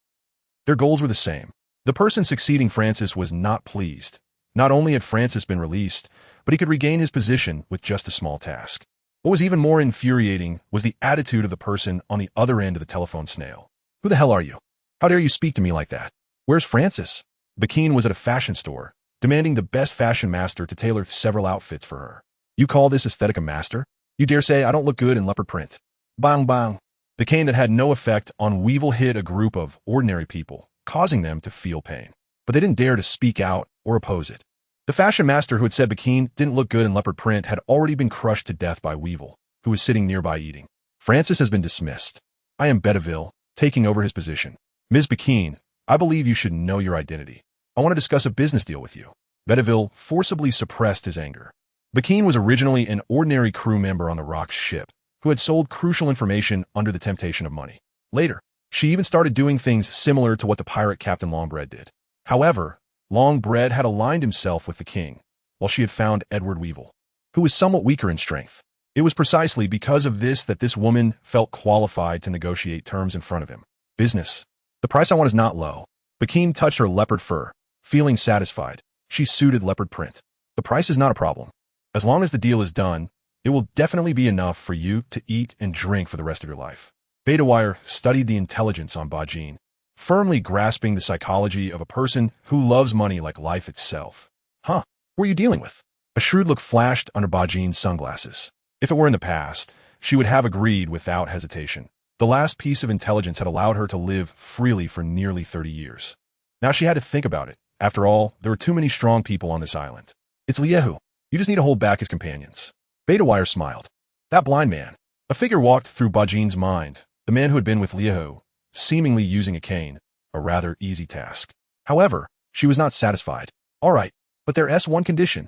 Their goals were the same. The person succeeding Francis was not pleased. Not only had Francis been released, but he could regain his position with just a small task. What was even more infuriating was the attitude of the person on the other end of the telephone snail. "Who the hell are you? How dare you speak to me like that? Where's Francis?" Bakine was at a fashion store, demanding the best fashion master to tailor several outfits for her. "You call this aesthetic a master? You dare say I don't look good in leopard print?" Bang bang. The cane that had no effect on Weevil hit a group of ordinary people, causing them to feel pain. But they didn't dare to speak out or oppose it. The fashion master who had said Bakine didn't look good in leopard print had already been crushed to death by Weevil, who was sitting nearby eating. Francis has been dismissed. I am Bedeville, taking over his position. Ms. Bakine, I believe you should know your identity. I want to discuss a business deal with you. Bedeville forcibly suppressed his anger. Bakine was originally an ordinary crew member on the Rock's ship, who had sold crucial information under the temptation of money. Later, she even started doing things similar to what the pirate Captain Longbread did. However, Longbread had aligned himself with the king, while she had found Edward Weevil, who was somewhat weaker in strength. It was precisely because of this that this woman felt qualified to negotiate terms in front of him. Business. The price I want is not low. Bakine touched her leopard fur. Feeling satisfied, she suited leopard print. The price is not a problem. As long as the deal is done, it will definitely be enough for you to eat and drink for the rest of your life. Betawire studied the intelligence on Bajin, firmly grasping the psychology of a person who loves money like life itself. Huh, who are you dealing with? A shrewd look flashed under Bajin's sunglasses. If it were in the past, she would have agreed without hesitation. The last piece of intelligence had allowed her to live freely for nearly 30 years. Now she had to think about it. After all, there were too many strong people on this island. It's Liehu. You just need to hold back his companions. Betawire smiled. That blind man. A figure walked through Bajin's mind, the man who had been with Liehu, seemingly using a cane, a rather easy task. However, she was not satisfied. All right, but there's one condition.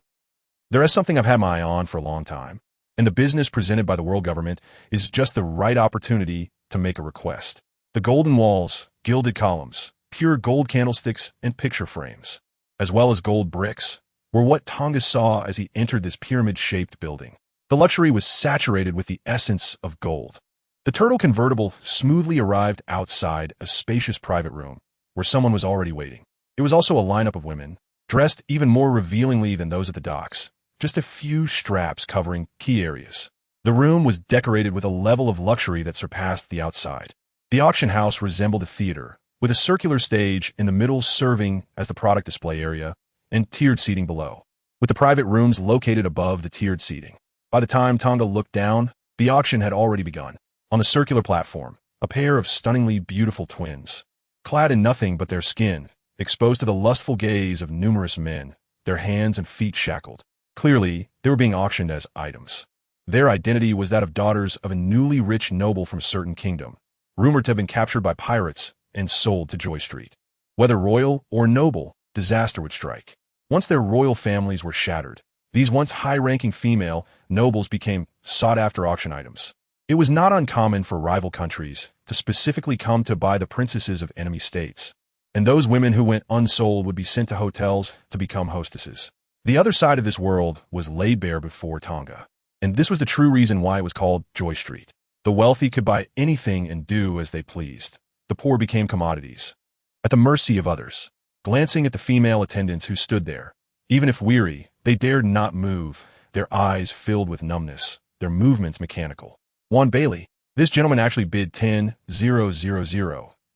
There is something I've had my eye on for a long time, and the business presented by the world government is just the right opportunity to make a request. The golden walls, gilded columns, pure gold candlesticks, and picture frames, as well as gold bricks, were what Tang Ge saw as he entered this pyramid-shaped building. The luxury was saturated with the essence of gold. The turtle convertible smoothly arrived outside a spacious private room, where someone was already waiting. It was also a lineup of women, dressed even more revealingly than those at the docks, just a few straps covering key areas. The room was decorated with a level of luxury that surpassed the outside. The auction house resembled a theater, with a circular stage in the middle serving as the product display area, and tiered seating below, with the private rooms located above the tiered seating. By the time Tang Ge looked down, the auction had already begun. On the circular platform, a pair of stunningly beautiful twins, clad in nothing but their skin, exposed to the lustful gaze of numerous men, their hands and feet shackled. Clearly, they were being auctioned as items. Their identity was that of daughters of a newly rich noble from a certain kingdom, rumored to have been captured by pirates and sold to Joy Street. Whether royal or noble, disaster would strike. Once their royal families were shattered, these once high-ranking female nobles became sought-after auction items. It was not uncommon for rival countries to specifically come to buy the princesses of enemy states, and those women who went unsold would be sent to hotels to become hostesses. The other side of this world was laid bare before Tang Ge, and this was the true reason why it was called Joy Street. The wealthy could buy anything and do as they pleased. The poor became commodities, at the mercy of others. Glancing at the female attendants who stood there, even if weary, they dared not move, their eyes filled with numbness, their movements mechanical. Juan Bailey. This gentleman actually bid 10,000.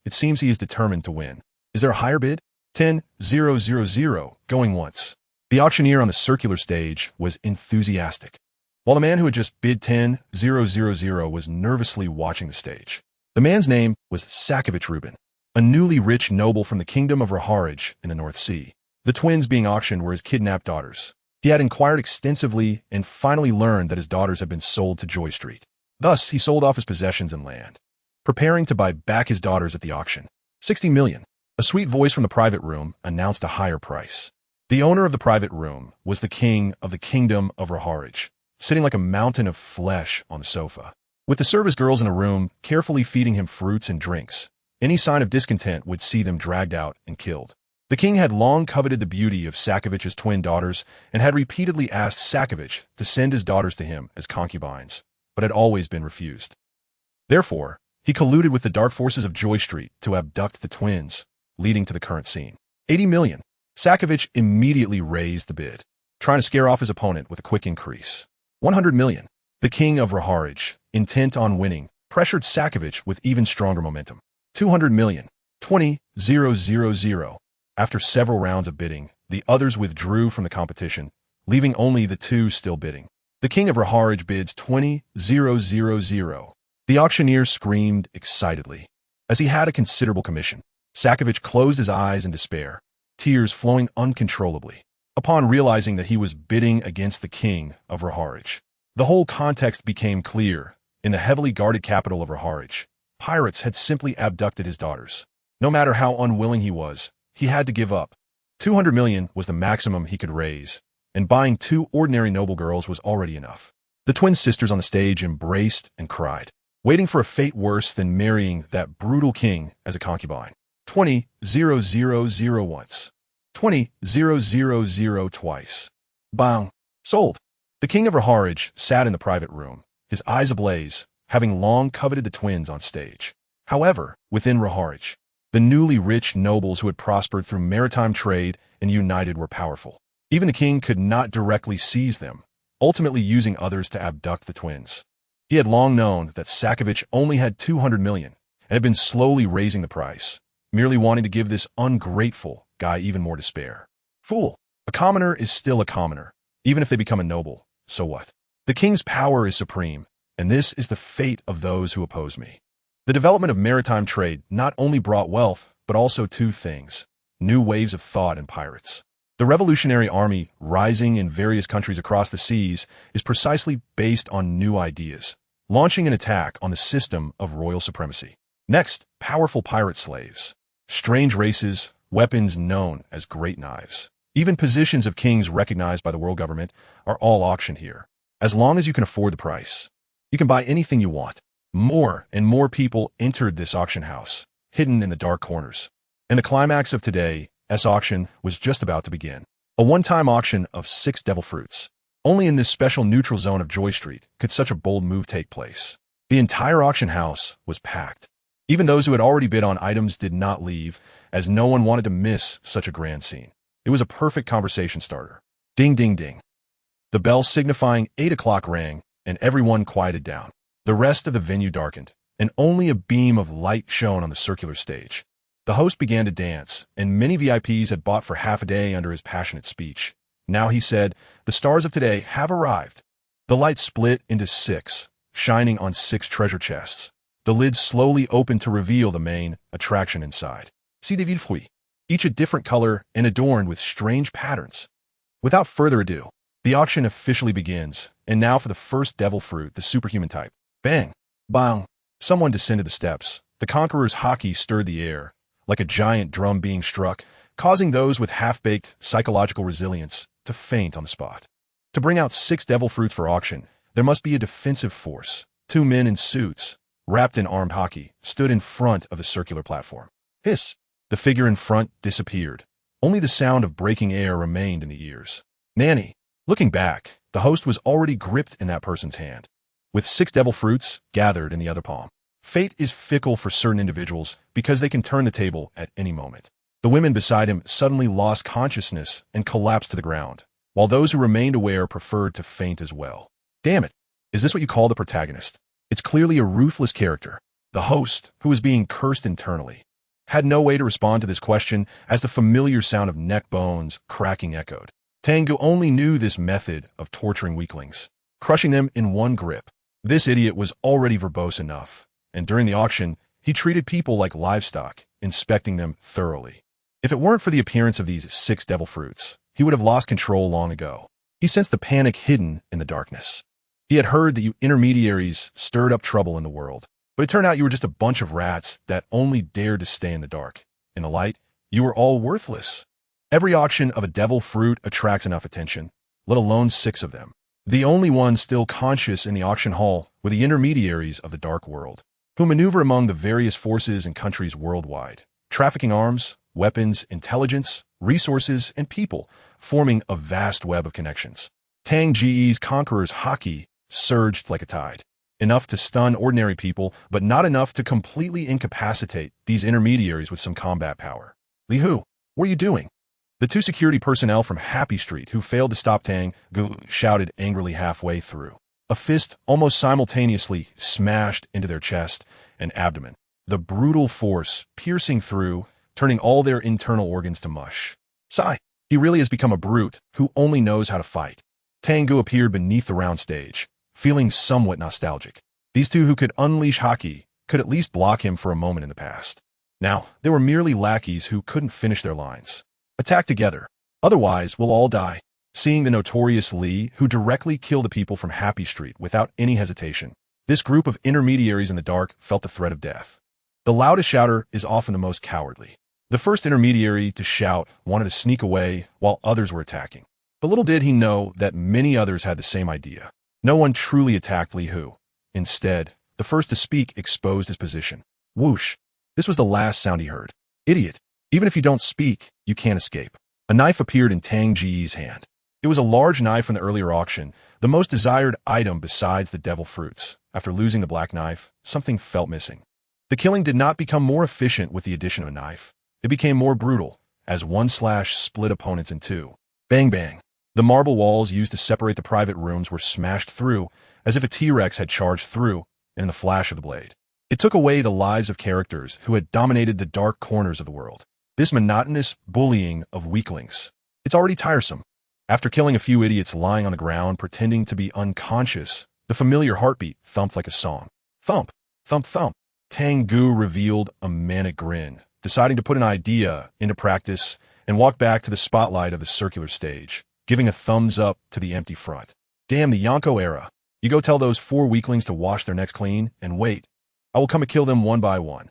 It seems he is determined to win. Is there a higher bid? 10,000, going once. The auctioneer on the circular stage was enthusiastic, while the man who had just bid 10,000 was nervously watching the stage. The man's name was Sakovich Rubin, a newly rich noble from the kingdom of Raharaj in the North Sea. The twins being auctioned were his kidnapped daughters. He had inquired extensively and finally learned that his daughters had been sold to Joy Street. Thus, he sold off his possessions and land, preparing to buy back his daughters at the auction. 60 million. A sweet voice from the private room announced a higher price. The owner of the private room was the king of the kingdom of Raharaj, sitting like a mountain of flesh on the sofa, with the service girls in a room carefully feeding him fruits and drinks. Any sign of discontent would see them dragged out and killed. The king had long coveted the beauty of Sakovich's twin daughters and had repeatedly asked Sakovich to send his daughters to him as concubines, but had always been refused. Therefore, he colluded with the dark forces of Joy Street to abduct the twins, leading to the current scene. 80 million. Sakovich immediately raised the bid, trying to scare off his opponent with a quick increase. 100 million. The king of Raharaj, intent on winning, pressured Sakovich with even stronger momentum. 200 million. 20,000. After several rounds of bidding, the others withdrew from the competition, leaving only the two still bidding. The king of Raharaj bids 20,000. The auctioneer screamed excitedly, as he had a considerable commission. Sakovich closed his eyes in despair, tears flowing uncontrollably, upon realizing that he was bidding against the king of Raharaj. The whole context became clear, in the heavily guarded capital of Raharaj, pirates had simply abducted his daughters. No matter how unwilling he had to give up. 200 million was the maximum he could raise, and buying 2 ordinary noble girls was already enough. The twin sisters on the stage embraced and cried, waiting for a fate worse than marrying that brutal king as a concubine. 20,000 once. 20,000 twice. Bang. Sold. The king of Raharaj sat in the private room, his eyes ablaze, having long coveted the twins on stage. However, within Raharaj, the newly rich nobles who had prospered through maritime trade and united were powerful. Even the king could not directly seize them, ultimately using others to abduct the twins. He had long known that Sakovich only had 200 million and had been slowly raising the price, merely wanting to give this ungrateful guy even more despair. Fool. A commoner is still a commoner, even if they become a noble. So what? The king's power is supreme, and this is the fate of those who oppose me. The development of maritime trade not only brought wealth, but also 2 things: new waves of thought and pirates. The revolutionary army rising in various countries across the seas is precisely based on new ideas, launching an attack on the system of royal supremacy. Next, powerful pirate slaves. Strange races, weapons known as great knives. Even positions of kings recognized by the world government are all auctioned here. As long as you can afford the price, you can buy anything you want. More and more people entered this auction house, hidden in the dark corners. And the climax of today's auction was just about to begin. A one-time auction of 6 devil fruits. Only in this special neutral zone of Joy Street could such a bold move take place. The entire auction house was packed. Even those who had already bid on items did not leave, as no one wanted to miss such a grand scene. It was a perfect conversation starter. Ding, ding, ding. The bell signifying 8 o'clock rang, and everyone quieted down. The rest of the venue darkened, and only a beam of light shone on the circular stage. The host began to dance, and many VIPs had bought for half a day under his passionate speech. Now he said, "The stars of today have arrived." The light split into 6, shining on 6 treasure chests. The lids slowly opened to reveal the main attraction inside. See des villes fruits, each a different color and adorned with strange patterns. Without further ado, the auction officially begins, and now for the first devil fruit, the superhuman type. Bang! Bang! Someone descended the steps. The conqueror's hockey stirred the air, like a giant drum being struck, causing those with half-baked psychological resilience to faint on the spot. To bring out 6 devil fruits for auction, there must be a defensive force. 2 men in suits, wrapped in armed hockey, stood in front of the circular platform. Hiss! The figure in front disappeared. Only the sound of breaking air remained in the ears. Nanny! Looking back, the host was already gripped in that person's hand, with 6 devil fruits gathered in the other palm. Fate is fickle for certain individuals because they can turn the table at any moment. The women beside him suddenly lost consciousness and collapsed to the ground, while those who remained aware preferred to faint as well. Damn it! Is this what you call the protagonist? It's clearly a ruthless character. The host, who was being cursed internally, had no way to respond to this question as the familiar sound of neck bones cracking echoed. Tang Ge only knew this method of torturing weaklings, crushing them in one grip. This idiot was already verbose enough, and during the auction, he treated people like livestock, inspecting them thoroughly. If it weren't for the appearance of these 6 devil fruits, he would have lost control long ago. He sensed the panic hidden in the darkness. He had heard that you intermediaries stirred up trouble in the world, but it turned out you were just a bunch of rats that only dared to stay in the dark. In the light, you were all worthless. Every auction of a devil fruit attracts enough attention, let alone 6 of them. The only ones still conscious in the auction hall were the intermediaries of the dark world, who maneuver among the various forces and countries worldwide, trafficking arms, weapons, intelligence, resources, and people, forming a vast web of connections. Tang Ge's conqueror's hockey surged like a tide, enough to stun ordinary people, but not enough to completely incapacitate these intermediaries with some combat power. Li Hu, what are you doing? The 2 security personnel from Happy Street who failed to stop Tang Ge shouted angrily halfway through. A fist almost simultaneously smashed into their chest and abdomen, the brutal force piercing through, turning all their internal organs to mush. Sigh, he really has become a brute who only knows how to fight. Tang Ge appeared beneath the round stage, feeling somewhat nostalgic. These 2 who could unleash hockey could at least block him for a moment in the past. Now, they were merely lackeys who couldn't finish their lines. Attack together, otherwise we'll all die. Seeing the notorious Li, who directly killed the people from Happy Street without any hesitation, This group of intermediaries in the dark felt the threat of death. The loudest shouter is often the most cowardly. The first intermediary to shout wanted to sneak away while others were attacking. But little did he know that many others had the same idea. No one truly attacked Li Hu. Instead, the first to speak exposed his position. Whoosh! This was the last sound he heard. Idiot! Even if you don't speak, you can't escape. A knife appeared in Tang Ge's hand. It was a large knife from the earlier auction, the most desired item besides the devil fruits. After losing the black knife, something felt missing. The killing did not become more efficient with the addition of a knife. It became more brutal, as one slash split opponents in two. Bang bang. The marble walls used to separate the private rooms were smashed through, as if a T-Rex had charged through, in the flash of the blade. It took away the lives of characters who had dominated the dark corners of the world. This monotonous bullying of weaklings. It's already tiresome. After killing a few idiots lying on the ground pretending to be unconscious, the familiar heartbeat thumped like a song. Thump, thump, thump. Tang Ge revealed a manic grin, deciding to put an idea into practice and walk back to the spotlight of the circular stage, giving a thumbs up to the empty front. Damn the Yonko era. You go tell those 4 weaklings to wash their necks clean and wait. I will come and kill them one by one.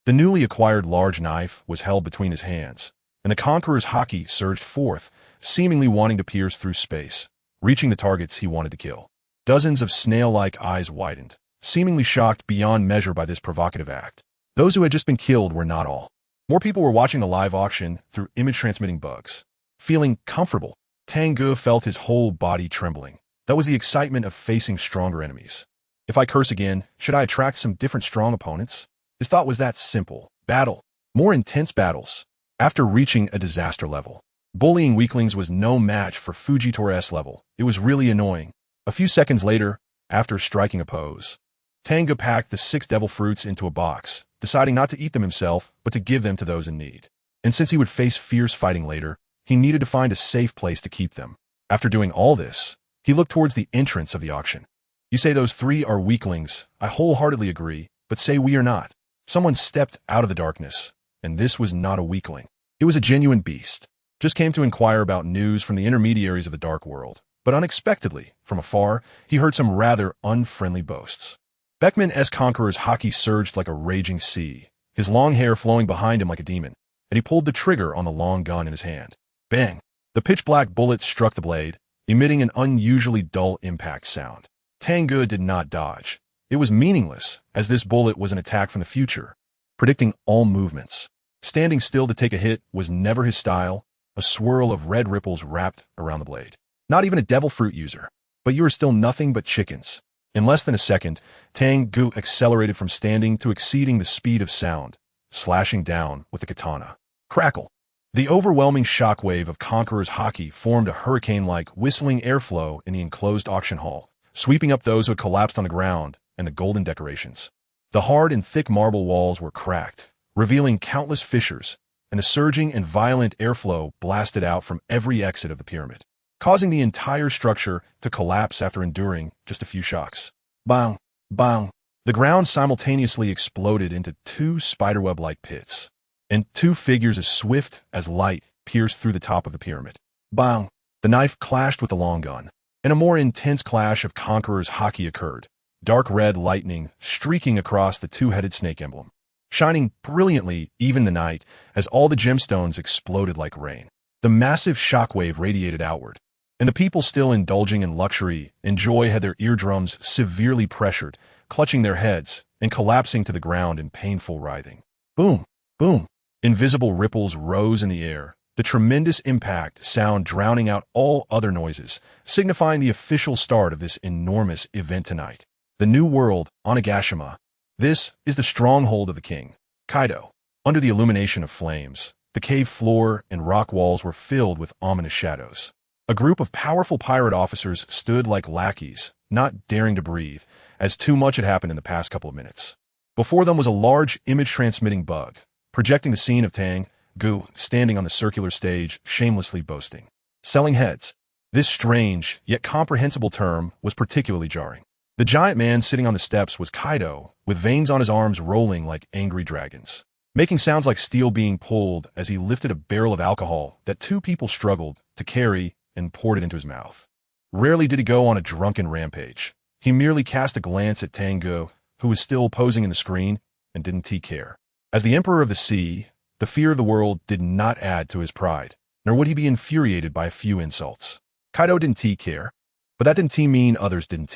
The newly acquired large knife was held between his hands, and the conqueror's haki surged forth, seemingly wanting to pierce through space, reaching the targets he wanted to kill. Dozens of snail-like eyes widened, seemingly shocked beyond measure by this provocative act. Those who had just been killed were not all. More people were watching the live auction through image-transmitting bugs. Feeling comfortable, Tang Ge felt his whole body trembling. That was the excitement of facing stronger enemies. If I curse again, should I attract some different strong opponents? His thought was that simple. Battle. More intense battles. After reaching a disaster level, bullying weaklings was no match for Fujitora-S level. It was really annoying. A few seconds later, after striking a pose, Tang Ge packed the 6 devil fruits into a box, deciding not to eat them himself, but to give them to those in need. And since he would face fierce fighting later, he needed to find a safe place to keep them. After doing all this, he looked towards the entrance of the auction. You say those 3 are weaklings. I wholeheartedly agree, but say we are not. Someone stepped out of the darkness, and this was not a weakling. It was a genuine beast. Just came to inquire about news from the intermediaries of the dark world. But unexpectedly, from afar, he heard some rather unfriendly boasts. Beckman's conqueror's haki surged like a raging sea, his long hair flowing behind him like a demon, and he pulled the trigger on the long gun in his hand. Bang! The pitch-black bullet struck the blade, emitting an unusually dull impact sound. Tang Ge did not dodge. It was meaningless, as this bullet was an attack from the future, predicting all movements. Standing still to take a hit was never his style, a swirl of red ripples wrapped around the blade. Not even a devil fruit user. But you are still nothing but chickens. In less than a second, Tang Ge accelerated from standing to exceeding the speed of sound, slashing down with the katana. Crackle! The overwhelming shockwave of Conqueror's haki formed a hurricane-like whistling airflow in the enclosed auction hall, sweeping up those who had collapsed on the ground and the golden decorations. The hard and thick marble walls were cracked, revealing countless fissures, and the surging and violent airflow blasted out from every exit of the pyramid, causing the entire structure to collapse after enduring just a few shocks. Bang! Bang! The ground simultaneously exploded into 2 spiderweb-like pits, and 2 figures as swift as light pierced through the top of the pyramid. Bang! The knife clashed with the long gun, and a more intense clash of Conqueror's haki occurred, dark red lightning streaking across the 2-headed snake emblem, shining brilliantly even in the night as all the gemstones exploded like rain. The massive shockwave radiated outward, and the people still indulging in luxury and joy had their eardrums severely pressured, clutching their heads and collapsing to the ground in painful writhing. Boom! Boom! Invisible ripples rose in the air, the tremendous impact sound drowning out all other noises, signifying the official start of this enormous event tonight. The New World, Onigashima. This is the stronghold of the king, Kaido. Under the illumination of flames, the cave floor and rock walls were filled with ominous shadows. A group of powerful pirate officers stood like lackeys, not daring to breathe, as too much had happened in the past couple of minutes. Before them was a large image-transmitting bug, projecting the scene of Tang Ge standing on the circular stage, shamelessly boasting. Selling heads. This strange, yet comprehensible term was particularly jarring. The giant man sitting on the steps was Kaido, with veins on his arms rolling like angry dragons, making sounds like steel being pulled as he lifted a barrel of alcohol that 2 people struggled to carry and poured it into his mouth. Rarely did he go on a drunken rampage. He merely cast a glance at Tang Ge, who was still posing in the screen, and didn't care. As the Emperor of the Sea, the fear of the world did not add to his pride, nor would he be infuriated by a few insults. Kaido didn't care, but that didn't mean others didn't.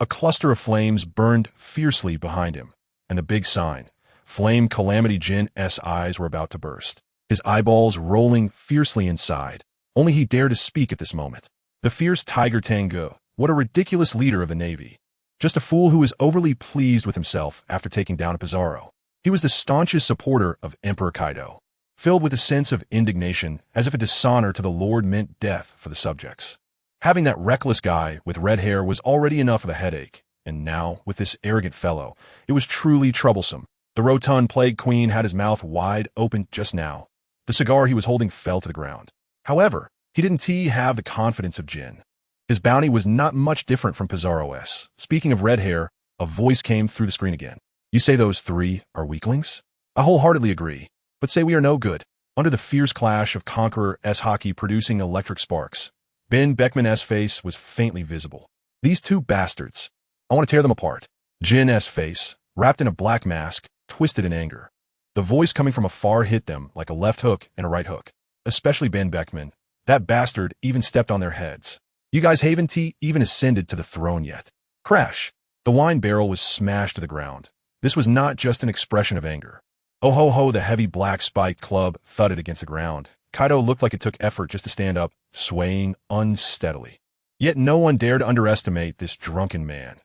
A cluster of flames burned fiercely behind him, and the big sign, Flame Calamity Jin's eyes were about to burst, his eyeballs rolling fiercely inside. Only he dared to speak at this moment. The fierce tiger Tang Ge, what a ridiculous leader of the Navy. Just a fool who was overly pleased with himself after taking down a Pizarro. He was the staunchest supporter of Emperor Kaido, filled with a sense of indignation as if a dishonor to the Lord meant death for the subjects. Having that reckless guy with red hair was already enough of a headache, and now, with this arrogant fellow, it was truly troublesome. The rotund Plague Queen had his mouth wide open just now. The cigar he was holding fell to the ground. However, he didn't have the confidence of Jin. His bounty was not much different from Pizarro's. Speaking of red hair, a voice came through the screen again. You say those three are weaklings? I wholeheartedly agree, but say we are no good. Under the fierce clash of Conqueror's hockey producing electric sparks, Ben Beckman's face was faintly visible. These two bastards. I want to tear them apart. Jin's face, wrapped in a black mask, twisted in anger. The voice coming from afar hit them like a left hook and a right hook. Especially Ben Beckman. That bastard even stepped on their heads. You guys haven't even ascended to the throne yet. Crash. The wine barrel was smashed to the ground. This was not just an expression of anger. Oh ho ho, the heavy black spiked club thudded against the ground. Kaido looked like it took effort just to stand up, swaying unsteadily. Yet no one dared underestimate this drunken man.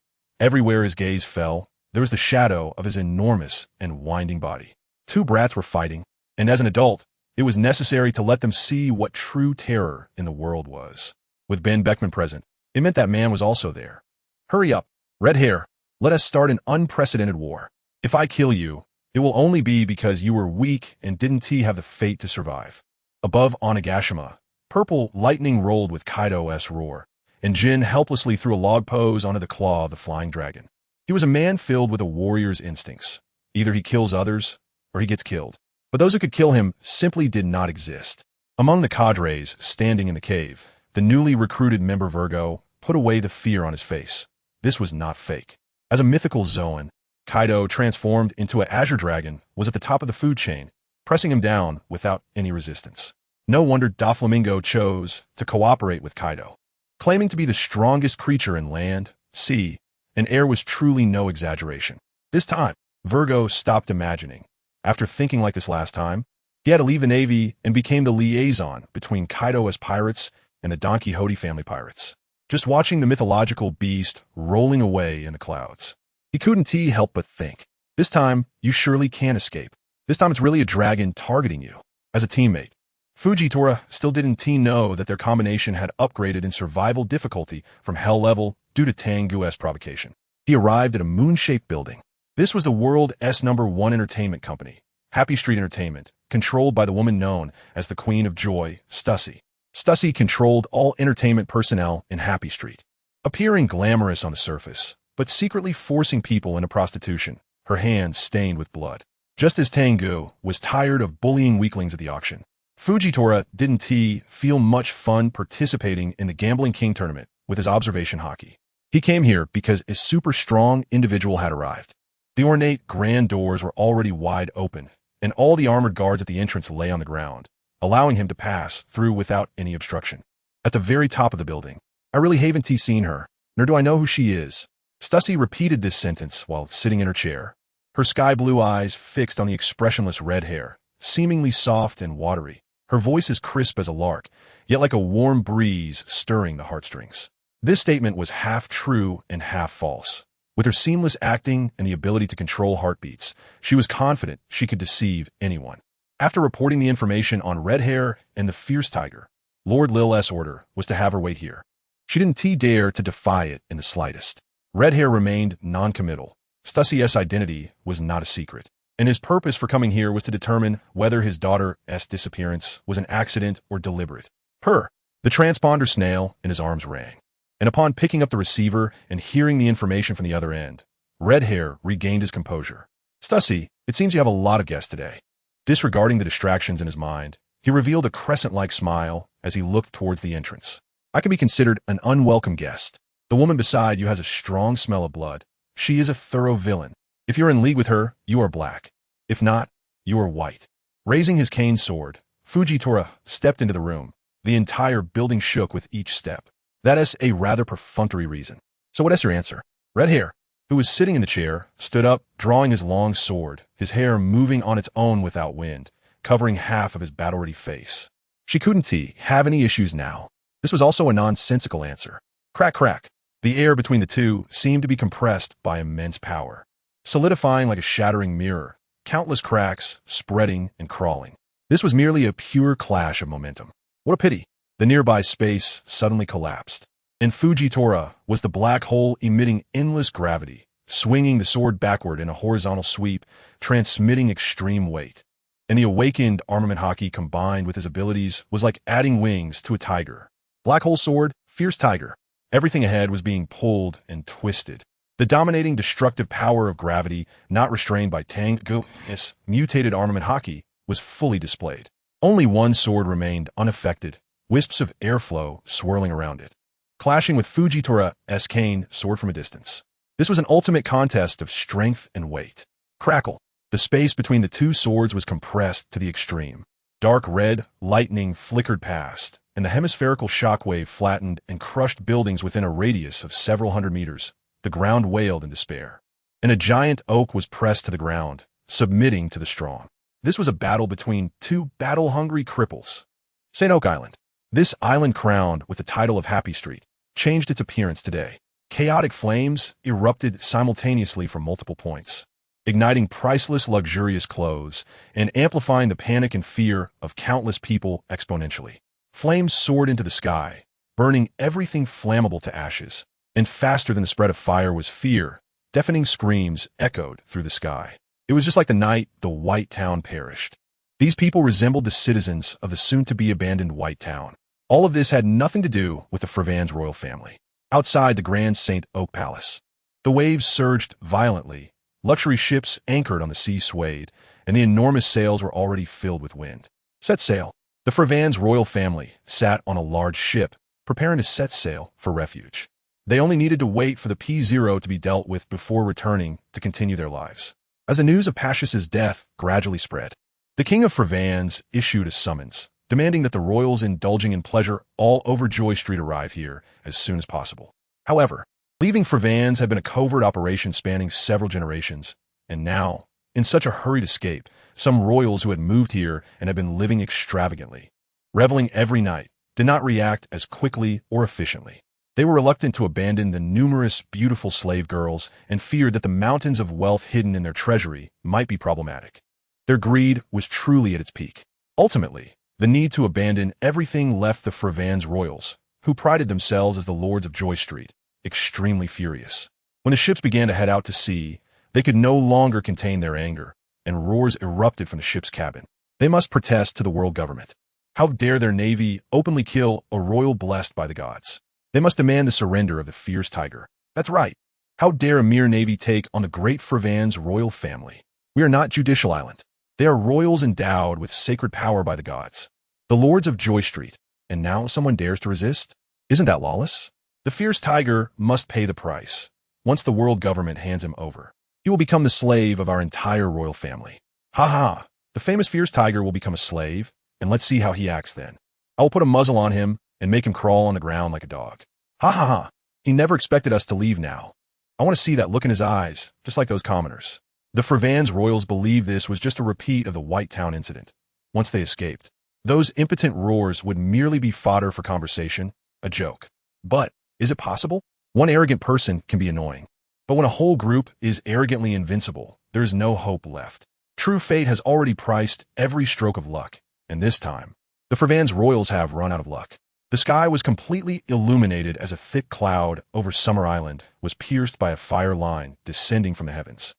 Everywhere his gaze fell, there was the shadow of his enormous and winding body. Two brats were fighting, and as an adult, it was necessary to let them see what true terror in the world was. With Ben Beckman present, it meant that man was also there. Hurry up, red hair, let us start an unprecedented war. If I kill you, it will only be because you were weak and didn't have the fate to survive. Above Onigashima, purple lightning rolled with Kaido's roar, and Jin helplessly threw a log pose onto the claw of the flying dragon. He was a man filled with a warrior's instincts. Either he kills others, or he gets killed. But those who could kill him simply did not exist. Among the cadres standing in the cave, the newly recruited member Virgo put away the fear on his face. This was not fake. As a mythical Zoan, Kaido, transformed into an azure dragon, was at the top of the food chain, pressing him down without any resistance. No wonder Doflamingo chose to cooperate with Kaido. Claiming to be the strongest creature in land, sea, and air was truly no exaggeration. This time, Virgo stopped imagining. After thinking like this last time, he had to leave the Navy and became the liaison between Kaido's pirates and the Don Quixote family pirates. Just watching the mythological beast rolling away in the clouds. He couldn't help but think, this time, you surely can escape. This time it's really a dragon targeting you. As a teammate, Fujitora still didn't know that their combination had upgraded in survival difficulty from hell level due to Tang Ge's provocation. He arrived at a moon-shaped building. This was the world's #1 entertainment company, Happy Street Entertainment, controlled by the woman known as the Queen of Joy, Stussy. Stussy controlled all entertainment personnel in Happy Street, appearing glamorous on the surface, but secretly forcing people into prostitution, her hands stained with blood. Just as Tang Ge was tired of bullying weaklings at the auction, Fujitora didn't feel much fun participating in the Gambling King tournament with his observation hockey. He came here because a super strong individual had arrived. The ornate grand doors were already wide open, and all the armored guards at the entrance lay on the ground, allowing him to pass through without any obstruction. At the very top of the building, I really haven't seen her, nor do I know who she is. Stussy repeated this sentence while sitting in her chair, her sky-blue eyes fixed on the expressionless red hair, seemingly soft and watery, her voice as crisp as a lark, yet like a warm breeze stirring the heartstrings. This statement was half true and half false. With her seamless acting and the ability to control heartbeats, she was confident she could deceive anyone. After reporting the information on Red Hair and the Fierce Tiger, Lord Lil's order was to have her wait here. She didn't dare to defy it in the slightest. Red Hair remained non-committal. Stussy's identity was not a secret, and his purpose for coming here was to determine whether his daughter's disappearance was an accident or deliberate. The transponder snail in his arms rang, and upon picking up the receiver and hearing the information from the other end, Red Hair regained his composure. Stussy, it seems you have a lot of guests today. Disregarding the distractions in his mind, he revealed a crescent-like smile as he looked towards the entrance. I can be considered an unwelcome guest. The woman beside you has a strong smell of blood. She is a thorough villain. If you're in league with her, you are black. If not, you are white. Raising his cane sword, Fujitora stepped into the room. The entire building shook with each step. That is a rather perfunctory reason. So what is your answer? Red Hair, who was sitting in the chair, stood up, drawing his long sword, his hair moving on its own without wind, covering half of his battle-ready face. She couldn't have any issues now. This was also a nonsensical answer. Crack, crack. The air between the two seemed to be compressed by immense power, solidifying like a shattering mirror, countless cracks spreading and crawling. This was merely a pure clash of momentum. What a pity. The nearby space suddenly collapsed. And Fujitora was the black hole emitting endless gravity, swinging the sword backward in a horizontal sweep, transmitting extreme weight. And the awakened armament hockey combined with his abilities was like adding wings to a tiger. Black hole sword, fierce tiger. Everything ahead was being pulled and twisted. The dominating destructive power of gravity, not restrained by Tang Ge's mutated armament hockey, was fully displayed. Only one sword remained unaffected, wisps of airflow swirling around it, clashing with Fujitora's cane sword from a distance. This was an ultimate contest of strength and weight. Crackle. The space between the two swords was compressed to the extreme. Dark red lightning flickered past, and the hemispherical shockwave flattened and crushed buildings within a radius of several hundred meters. The ground wailed in despair. And a giant oak was pressed to the ground, submitting to the strong. This was a battle between two battle-hungry cripples. St. Oak Island. This island crowned with the title of Happy Street changed its appearance today. Chaotic flames erupted simultaneously from multiple points, igniting priceless luxurious clothes and amplifying the panic and fear of countless people exponentially. Flames soared into the sky, burning everything flammable to ashes, and faster than the spread of fire was fear. Deafening screams echoed through the sky. It was just like the night the White Town perished. These people resembled the citizens of the soon-to-be abandoned White Town. All of this had nothing to do with the Fravan's royal family. Outside the Grand St. Oak Palace, the waves surged violently. Luxury ships anchored on the sea swayed, and the enormous sails were already filled with wind. Set sail. The Fravan's royal family sat on a large ship, preparing to set sail for refuge. They only needed to wait for the P0 to be dealt with before returning to continue their lives. As the news of Pacius's death gradually spread, the king of Fravan's issued a summons, demanding that the royals indulging in pleasure all over Joy Street arrive here as soon as possible. However, leaving Fravan's had been a covert operation spanning several generations, and now, in such a hurried escape, some royals who had moved here and had been living extravagantly, reveling every night, did not react as quickly or efficiently. They were reluctant to abandon the numerous beautiful slave girls and feared that the mountains of wealth hidden in their treasury might be problematic. Their greed was truly at its peak. Ultimately, the need to abandon everything left the Fravan's royals, who prided themselves as the lords of Joy Street, extremely furious. When the ships began to head out to sea, they could no longer contain their anger, and roars erupted from the ship's cabin. They must protest to the world government. How dare their navy openly kill a royal blessed by the gods? They must demand the surrender of the fierce tiger. That's right. How dare a mere navy take on the great Fravan's royal family? We are not Judicial Island. They are royals endowed with sacred power by the gods, the lords of Joy Street, and now someone dares to resist? Isn't that lawless? The fierce tiger must pay the price. Once the world government hands him over, he will become the slave of our entire royal family. Ha ha! The famous fierce tiger will become a slave, and let's see how he acts then. I will put a muzzle on him and make him crawl on the ground like a dog. Ha ha ha! He never expected us to leave now. I want to see that look in his eyes, just like those commoners. The Fravan's royals believed this was just a repeat of the White Town incident. Once they escaped, those impotent roars would merely be fodder for conversation, a joke. But, is it possible? One arrogant person can be annoying. But when a whole group is arrogantly invincible, there is no hope left. True fate has already priced every stroke of luck, and this time, the Fravan's royals have run out of luck. The sky was completely illuminated as a thick cloud over Summer Island was pierced by a fire line descending from the heavens.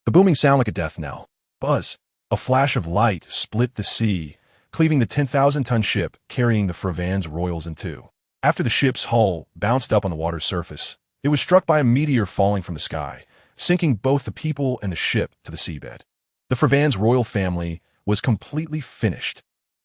The booming sound like a death knell. Buzz. A flash of light split the sea, cleaving the 10,000-ton ship carrying the Fravan's royals in two. After the ship's hull bounced up on the water's surface, it was struck by a meteor falling from the sky, sinking both the people and the ship to the seabed. The Fravan's royal family was completely finished.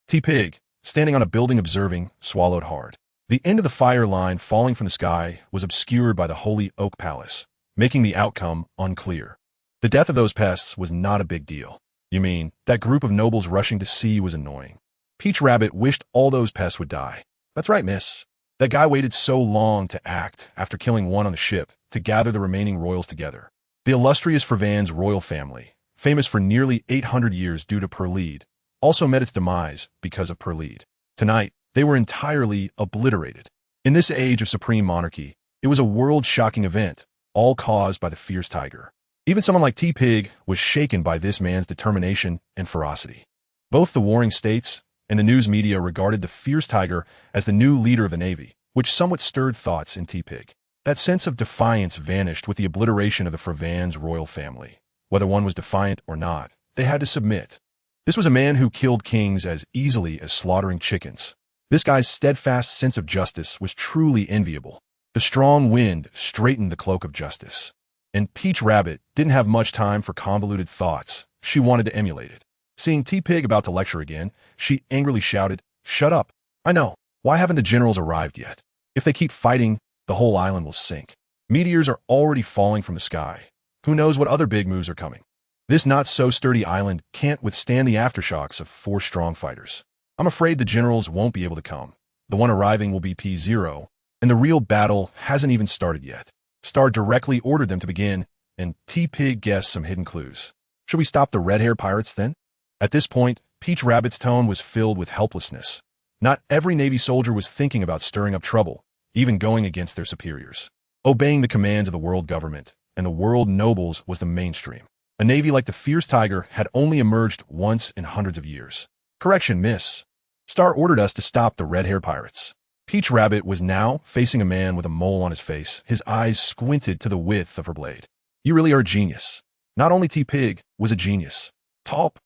T-Pig, standing on a building observing, swallowed hard. The end of the fire line falling from the sky was obscured by the Holy Oak Palace, making the outcome unclear. The death of those pests was not a big deal. You mean, that group of nobles rushing to see was annoying. Peach Rabbit wished all those pests would die. That's right, miss. That guy waited so long to act after killing one on the ship to gather the remaining royals together. The illustrious Fravan's royal family, famous for nearly 800 years due to Perlead, also met its demise because of Perlead. Tonight, they were entirely obliterated. In this age of supreme monarchy, it was a world-shocking event, all caused by the fierce tiger. Even someone like T-Pig was shaken by this man's determination and ferocity. Both the warring states and the news media regarded the fierce tiger as the new leader of the Navy, which somewhat stirred thoughts in T-Pig. That sense of defiance vanished with the obliteration of the Fravan's royal family. Whether one was defiant or not, they had to submit. This was a man who killed kings as easily as slaughtering chickens. This guy's steadfast sense of justice was truly enviable. The strong wind straightened the cloak of justice. And Peach Rabbit didn't have much time for convoluted thoughts. She wanted to emulate it. Seeing T-Pig about to lecture again, she angrily shouted, "Shut up! I know. Why haven't the generals arrived yet? If they keep fighting, the whole island will sink. Meteors are already falling from the sky. Who knows what other big moves are coming? This not-so-sturdy island can't withstand the aftershocks of 4 strong fighters. I'm afraid the generals won't be able to come. The one arriving will be P0, and the real battle hasn't even started yet." Star directly ordered them to begin, and T-Pig guessed some hidden clues. Should we stop the red-haired pirates then? At this point, Peach Rabbit's tone was filled with helplessness. Not every Navy soldier was thinking about stirring up trouble, even going against their superiors. Obeying the commands of the world government and the world nobles was the mainstream. A navy like the fierce tiger had only emerged once in hundreds of years. Correction, miss. Star ordered us to stop the red-haired pirates. Peach Rabbit was now facing a man with a mole on his face. His eyes squinted to the width of her blade. You really are a genius. Not only T-Pig was a genius. Talp,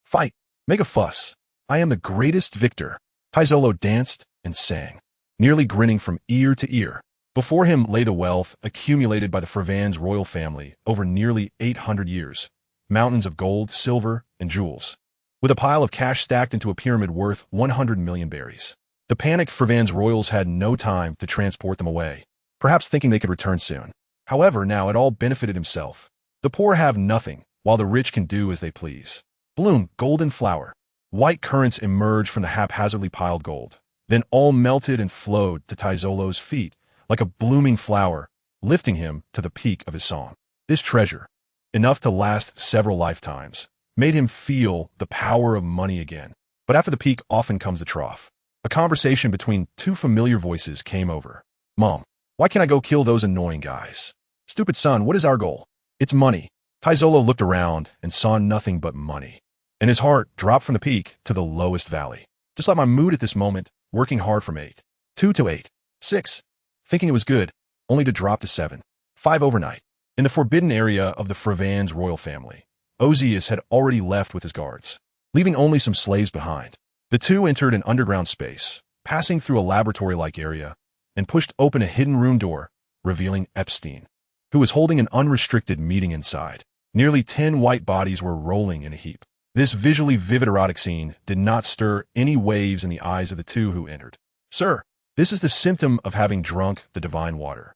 fight, make a fuss. I am the greatest victor. Taizolo danced and sang, nearly grinning from ear to ear. Before him lay the wealth accumulated by the Fravan's royal family over nearly 800 years. Mountains of gold, silver, and jewels, with a pile of cash stacked into a pyramid worth 100 million berries. The panicked Fravan's royals had no time to transport them away, perhaps thinking they could return soon. However, now it all benefited himself. The poor have nothing, while the rich can do as they please. Bloom, golden flower. White currents emerged from the haphazardly piled gold, then all melted and flowed to Taizolo's feet like a blooming flower, lifting him to the peak of his song. This treasure, enough to last several lifetimes, made him feel the power of money again. But after the peak often comes the trough. A conversation between 2 familiar voices came over. Mom, why can't I go kill those annoying guys? Stupid son, what is our goal? It's money. Taizolo looked around and saw nothing but money. And his heart dropped from the peak to the lowest valley. Just like my mood at this moment, working hard from 8. 2 to 8. 6. Thinking it was good, only to drop to 7. 5 overnight. In the forbidden area of the Fravan's royal family, Ozias had already left with his guards, leaving only some slaves behind. The 2 entered an underground space, passing through a laboratory-like area, and pushed open a hidden room door, revealing Epstein, who was holding an unrestricted meeting inside. Nearly 10 white bodies were rolling in a heap. This visually vivid erotic scene did not stir any waves in the eyes of the 2 who entered. Sir, this is the symptom of having drunk the divine water.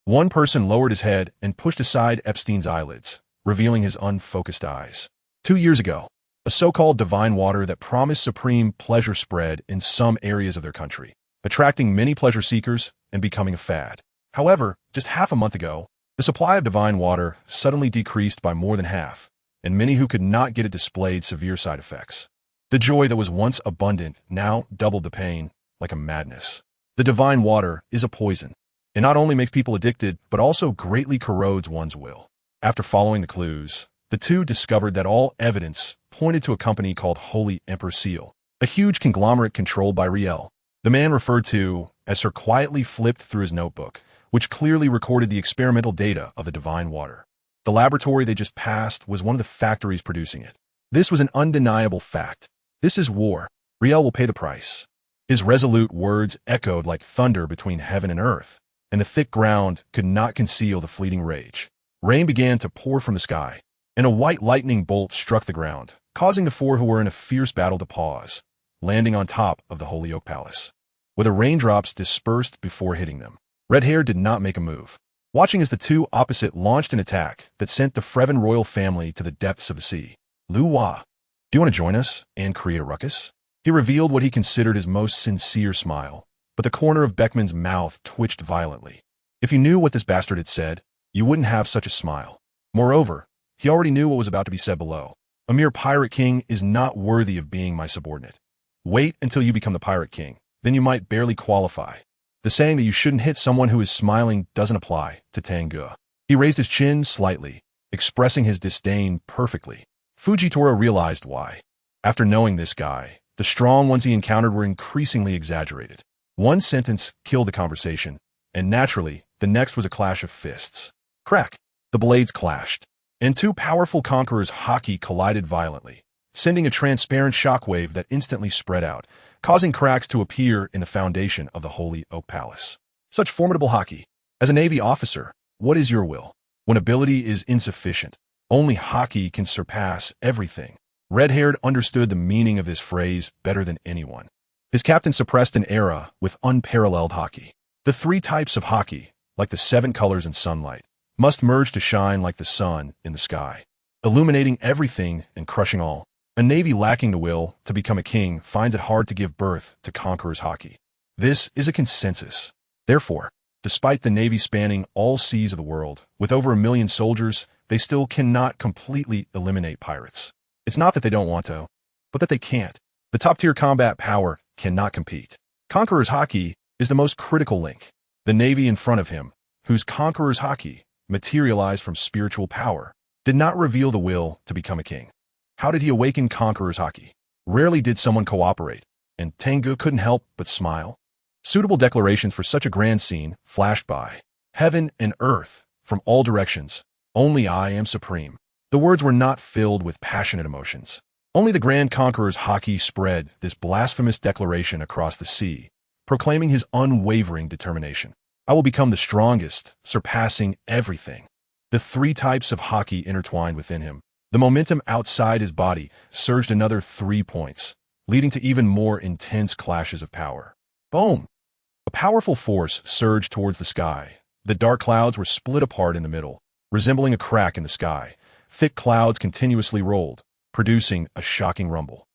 One person lowered his head and pushed aside Epstein's eyelids, revealing his unfocused eyes. 2 years ago, a so-called divine water that promised supreme pleasure spread in some areas of their country, attracting many pleasure seekers and becoming a fad. However, just half a month ago, the supply of divine water suddenly decreased by more than half, and many who could not get it displayed severe side effects. The joy that was once abundant now doubled the pain, like a madness. The divine water is a poison. It not only makes people addicted, but also greatly corrodes one's will. After following the clues, the 2 discovered that all evidence pointed to a company called Holy Emperor Seal, a huge conglomerate controlled by Riel. The man referred to as Sir quietly flipped through his notebook, which clearly recorded the experimental data of the divine water. The laboratory they just passed was one of the factories producing it. This was an undeniable fact. This is war. Riel will pay the price. His resolute words echoed like thunder between heaven and earth, and the thick ground could not conceal the fleeting rage. Rain began to pour from the sky, and a white lightning bolt struck the ground, causing the 4 who were in a fierce battle to pause, landing on top of the Holy Oak Palace. where the raindrops dispersed before hitting them. Red Hair did not make a move, watching as the two opposite launched an attack that sent the Freven royal family to the depths of the sea. Lu Hua, do you want to join us and create a ruckus? He revealed what he considered his most sincere smile, but the corner of Beckman's mouth twitched violently. If you knew what this bastard had said, you wouldn't have such a smile. Moreover, he already knew what was about to be said below. A mere pirate king is not worthy of being my subordinate. Wait until you become the pirate king, then you might barely qualify. The saying that you shouldn't hit someone who is smiling doesn't apply to Tang Ge. He raised his chin slightly, expressing his disdain perfectly. Fujitora realized why. After knowing this guy, the strong ones he encountered were increasingly exaggerated. One sentence killed the conversation, and naturally, the next was a clash of fists. Crack! The blades clashed, and two powerful conquerors' haki collided violently, sending a transparent shockwave that instantly spread out, causing cracks to appear in the foundation of the Holy Oak Palace. Such formidable haki. As a Navy officer, what is your will? When ability is insufficient, only haki can surpass everything. Red-haired understood the meaning of this phrase better than anyone. His captain suppressed an era with unparalleled haki. The three types of haki, like the seven colors in sunlight, must merge to shine like the sun in the sky, illuminating everything and crushing all. A navy lacking the will to become a king finds it hard to give birth to conquerors' haki. This is a consensus. Therefore, despite the navy spanning all seas of the world, with over 1 million soldiers, they still cannot completely eliminate pirates. It's not that they don't want to, but that they can't. The top-tier combat power cannot compete. Conqueror's haki is the most critical link. The navy in front of him, whose conqueror's haki materialized from spiritual power, did not reveal the will to become a king. How did he awaken conqueror's haki? Rarely did someone cooperate, and Tang Ge couldn't help but smile. Suitable declarations for such a grand scene flashed by. Heaven and earth, from all directions, only I am supreme. The words were not filled with passionate emotions. Only the grand conqueror's haki spread this blasphemous declaration across the sea, proclaiming his unwavering determination. I will become the strongest, surpassing everything. The three types of haki intertwined within him. The momentum outside his body surged another 3 points, leading to even more intense clashes of power. Boom! A powerful force surged towards the sky. The dark clouds were split apart in the middle, resembling a crack in the sky. Thick clouds continuously rolled, producing a shocking rumble.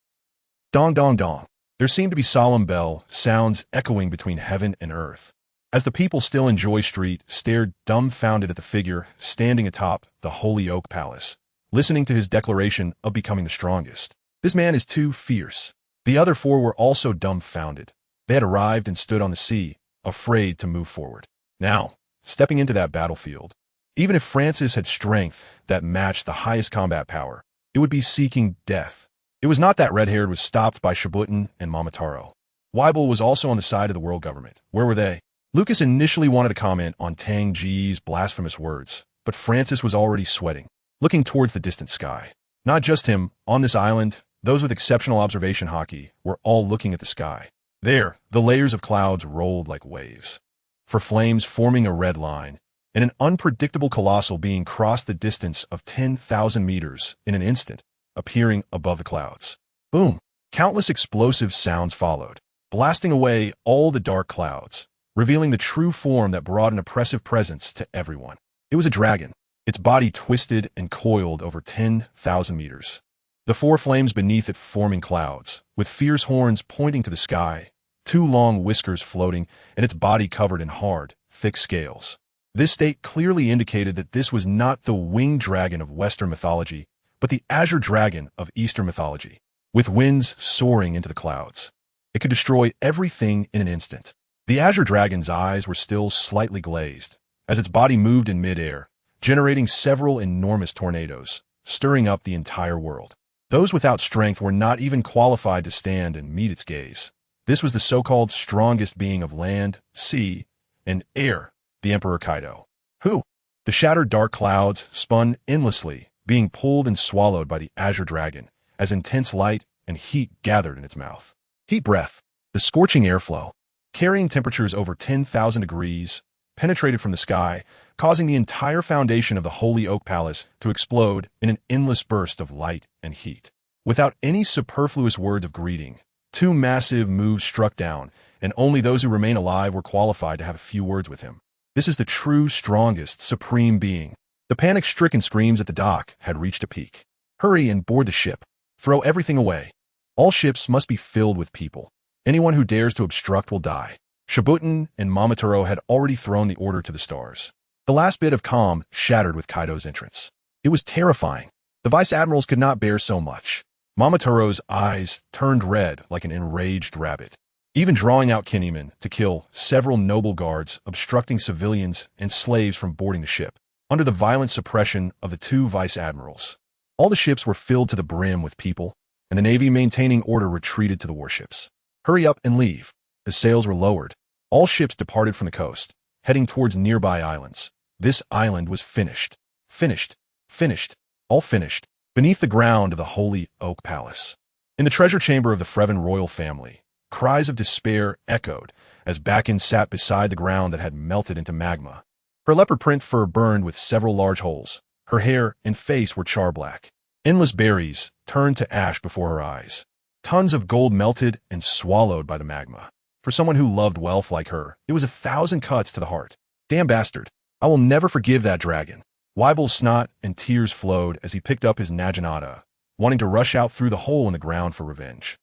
Dong dong dong. There seemed to be solemn bell sounds echoing between heaven and earth, as the people still in Joy Street stared dumbfounded at the figure standing atop the Holy Oak Palace, listening to his declaration of becoming the strongest. This man is too fierce. The other four were also dumbfounded. They had arrived and stood on the sea, afraid to move forward. Now, stepping into that battlefield, even if Francis had strength that matched the highest combat power, it would be seeking death. It was not that Red-haired was stopped by Shibutin and Momotaro. Weibel was also on the side of the world government. Where were they? Lucas initially wanted to comment on Tang Ge's blasphemous words, but Francis was already sweating, looking towards the distant sky. Not just him, on this island, those with exceptional observation haki were all looking at the sky. There, the layers of clouds rolled like waves, for flames forming a red line, and an unpredictable colossal being crossed the distance of 10,000 meters in an instant, appearing above the clouds. Boom! Countless explosive sounds followed, blasting away all the dark clouds, revealing the true form that brought an oppressive presence to everyone. It was a dragon, its body twisted and coiled over 10,000 meters. The four flames beneath it forming clouds, with fierce horns pointing to the sky, 2 long whiskers floating, and its body covered in hard, thick scales. This state clearly indicated that this was not the winged dragon of Western mythology, but the azure dragon of Eastern mythology, with winds soaring into the clouds. It could destroy everything in an instant. The azure dragon's eyes were still slightly glazed, as its body moved in midair, generating several enormous tornadoes, stirring up the entire world. Those without strength were not even qualified to stand and meet its gaze. This was the so-called strongest being of land, sea, and air, the Emperor Kaido. Who? The shattered dark clouds spun endlessly, being pulled and swallowed by the azure dragon, as intense light and heat gathered in its mouth. Heat breath, the scorching airflow, carrying temperatures over 10,000 degrees, penetrated from the sky, causing the entire foundation of the Holy Oak Palace to explode in an endless burst of light and heat. Without any superfluous words of greeting, Two massive moves struck down, and only those who remain alive were qualified to have a few words with him. This is the true, strongest, supreme being. The panic-stricken screams at the dock had reached a peak. Hurry and board the ship. Throw everything away. All ships must be filled with people. Anyone who dares to obstruct will die. Shibutan and Momotaro had already thrown the order to the stars. The last bit of calm shattered with Kaido's entrance. It was terrifying. The vice-admirals could not bear so much. Momotaro's eyes turned red like an enraged rabbit. Even drawing out Kinemon to kill several noble guards obstructing civilians and slaves from boarding the ship, under the violent suppression of the two vice-admirals. All the ships were filled to the brim with people, and the Navy maintaining order retreated to the warships. Hurry up and leave. The sails were lowered. All ships departed from the coast, heading towards nearby islands. This island was finished. Finished. Finished. All finished. Beneath the ground of the Holy Oak Palace. In the treasure chamber of the Freven royal family, cries of despair echoed as Bakken sat beside the ground that had melted into magma. Her leopard print fur burned with several large holes. Her hair and face were char-black. Endless berries turned to ash before her eyes. Tons of gold melted and swallowed by the magma. For someone who loved wealth like her, it was 1,000 cuts to the heart. Damn bastard. I will never forgive that dragon. Weibel's snot and tears flowed as he picked up his Naginata, wanting to rush out through the hole in the ground for revenge.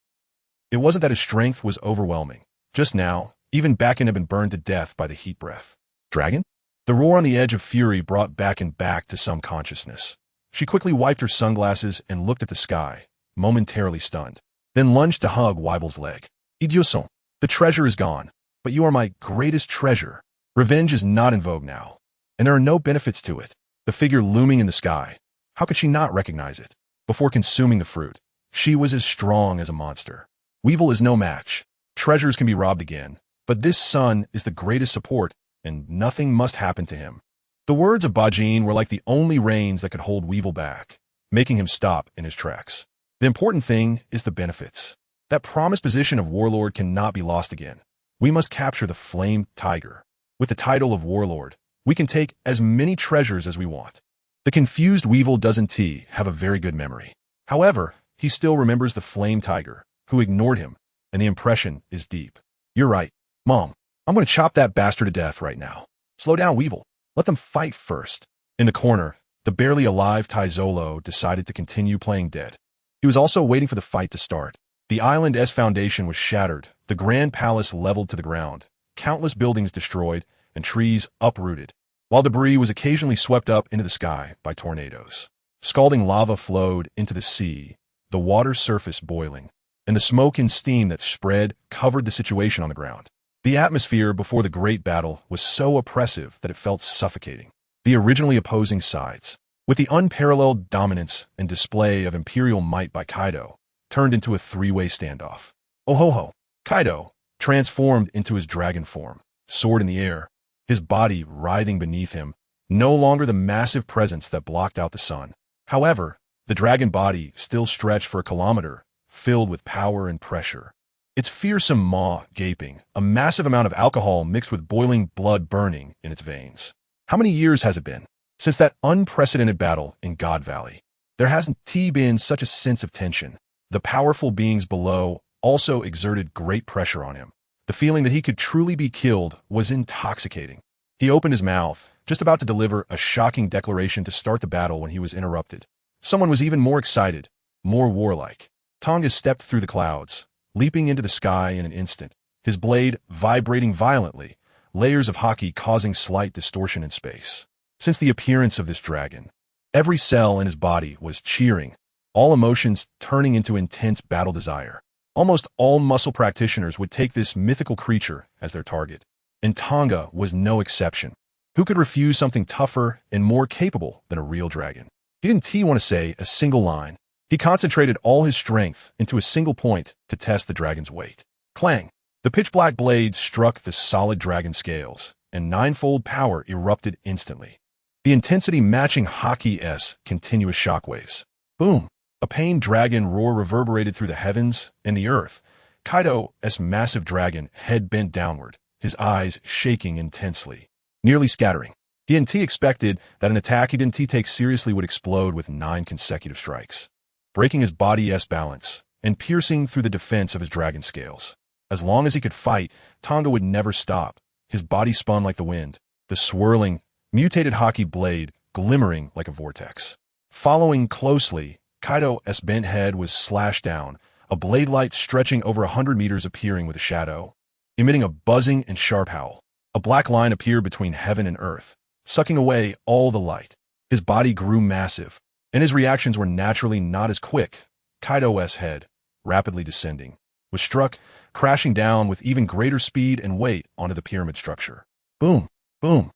It wasn't that his strength was overwhelming. Just now, even Bakken had been burned to death by the heat breath. Dragon? The roar on the edge of fury brought Bakken back to some consciousness. She quickly wiped her sunglasses and looked at the sky, momentarily stunned, then lunged to hug Weibel's leg. Idioson, the treasure is gone, but you are my greatest treasure. Revenge is not in vogue now, and there are no benefits to it. The figure looming in the sky. How could she not recognize it? Before consuming the fruit, she was as strong as a monster. Weevil is no match. Treasures can be robbed again, but this son is the greatest support, and nothing must happen to him. The words of Bajin were like the only reins that could hold Weevil back, making him stop in his tracks. The important thing is the benefits. That promised position of warlord cannot be lost again. We must capture the Flame Tiger. With the title of warlord, we can take as many treasures as we want. The confused Weevil doesn't have a very good memory. However, he still remembers the Flame Tiger, who ignored him, and the impression is deep. You're right, Mom. I'm going to chop that bastard to death right now. Slow down, Weevil. Let them fight first. In the corner, the barely alive Taizolo decided to continue playing dead. He was also waiting for the fight to start. The island's foundation was shattered, the grand palace leveled to the ground, countless buildings destroyed, and trees uprooted, while debris was occasionally swept up into the sky by tornadoes. Scalding lava flowed into the sea, the water's surface boiling, and the smoke and steam that spread covered the situation on the ground. The atmosphere before the great battle was so oppressive that it felt suffocating. The originally opposing sides, with the unparalleled dominance and display of imperial might by Kaido, turned into a three-way standoff. Oh ho ho! Kaido, transformed into his dragon form, sword in the air, his body writhing beneath him, no longer the massive presence that blocked out the sun. However, the dragon body still stretched for a kilometer, filled with power and pressure. Its fearsome maw gaping, a massive amount of alcohol mixed with boiling blood burning in its veins. How many years has it been since that unprecedented battle in God Valley? There hasn't been such a sense of tension. The powerful beings below also exerted great pressure on him. The feeling that he could truly be killed was intoxicating. He opened his mouth, just about to deliver a shocking declaration to start the battle when he was interrupted. Someone was even more excited, more warlike. Tang Ge stepped through the clouds, leaping into the sky in an instant, his blade vibrating violently, layers of haki causing slight distortion in space. Since the appearance of this dragon, every cell in his body was cheering, all emotions turning into intense battle desire. Almost all muscle practitioners would take this mythical creature as their target, and Tang Ge was no exception. Who could refuse something tougher and more capable than a real dragon? He didn't want to say a single line. He concentrated all his strength into a single point to test the dragon's weight. Clang! The pitch-black blade struck the solid dragon scales, and ninefold power erupted instantly. The intensity matching Haki's continuous shockwaves. Boom! A pained dragon roar reverberated through the heavens and the earth. Kaido's massive dragon head bent downward, his eyes shaking intensely, nearly scattering. He expected that an attack he take seriously would explode with 9 consecutive strikes. Breaking his body's balance, and piercing through the defense of his dragon scales. As long as he could fight, Tang Ge would never stop. His body spun like the wind, the swirling, mutated hockey blade glimmering like a vortex. Following closely, Kaido's bent head was slashed down, a blade light stretching over 100 meters appearing with a shadow, emitting a buzzing and sharp howl. A black line appeared between heaven and earth, sucking away all the light. His body grew massive, and his reactions were naturally not as quick. Kaido's head, rapidly descending, was struck, crashing down with even greater speed and weight onto the pyramid structure. Boom! Boom!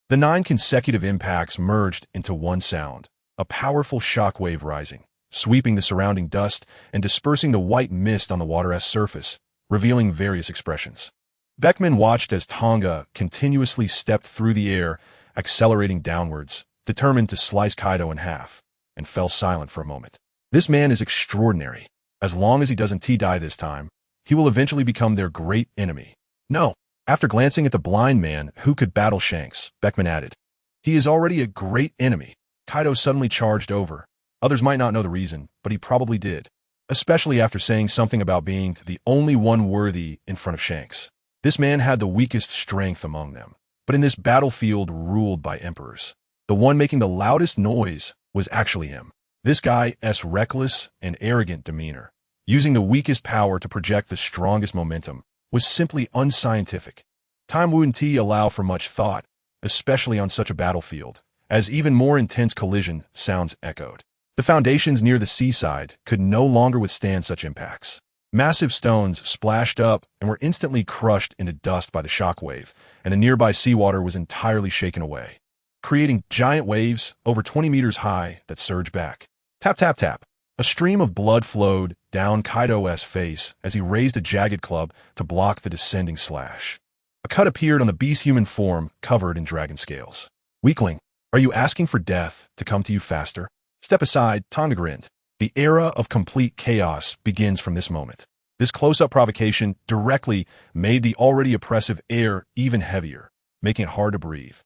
The 9 consecutive impacts merged into one sound, a powerful shockwave rising, sweeping the surrounding dust and dispersing the white mist on the water's surface, revealing various expressions. Beckman watched as Tang Ge continuously stepped through the air, accelerating downwards, determined to slice Kaido in half, and fell silent for a moment. This man is extraordinary. As long as he doesn't die this time, he will eventually become their great enemy. No. After glancing at the blind man who could battle Shanks, Beckman added, "He is already a great enemy." Kaido suddenly charged over. Others might not know the reason, but he probably did, especially after saying something about being the only one worthy in front of Shanks. This man had the weakest strength among them, but in this battlefield ruled by emperors, the one making the loudest noise was actually him. This guy's reckless and arrogant demeanor, using the weakest power to project the strongest momentum, was simply unscientific. Time wouldn't allow for much thought, especially on such a battlefield, as even more intense collision sounds echoed. The foundations near the seaside could no longer withstand such impacts. Massive stones splashed up and were instantly crushed into dust by the shockwave, and the nearby seawater was entirely shaken away, creating giant waves over 20 meters high that surged back. Tap, tap, tap. A stream of blood flowed down Kaido's face as he raised a jagged club to block the descending slash. A cut appeared on the beast-human form covered in dragon scales. "Weakling, are you asking for death to come to you faster?" "Step aside," Tang Ge grinned. "The era of complete chaos begins from this moment." This close-up provocation directly made the already oppressive air even heavier, making it hard to breathe.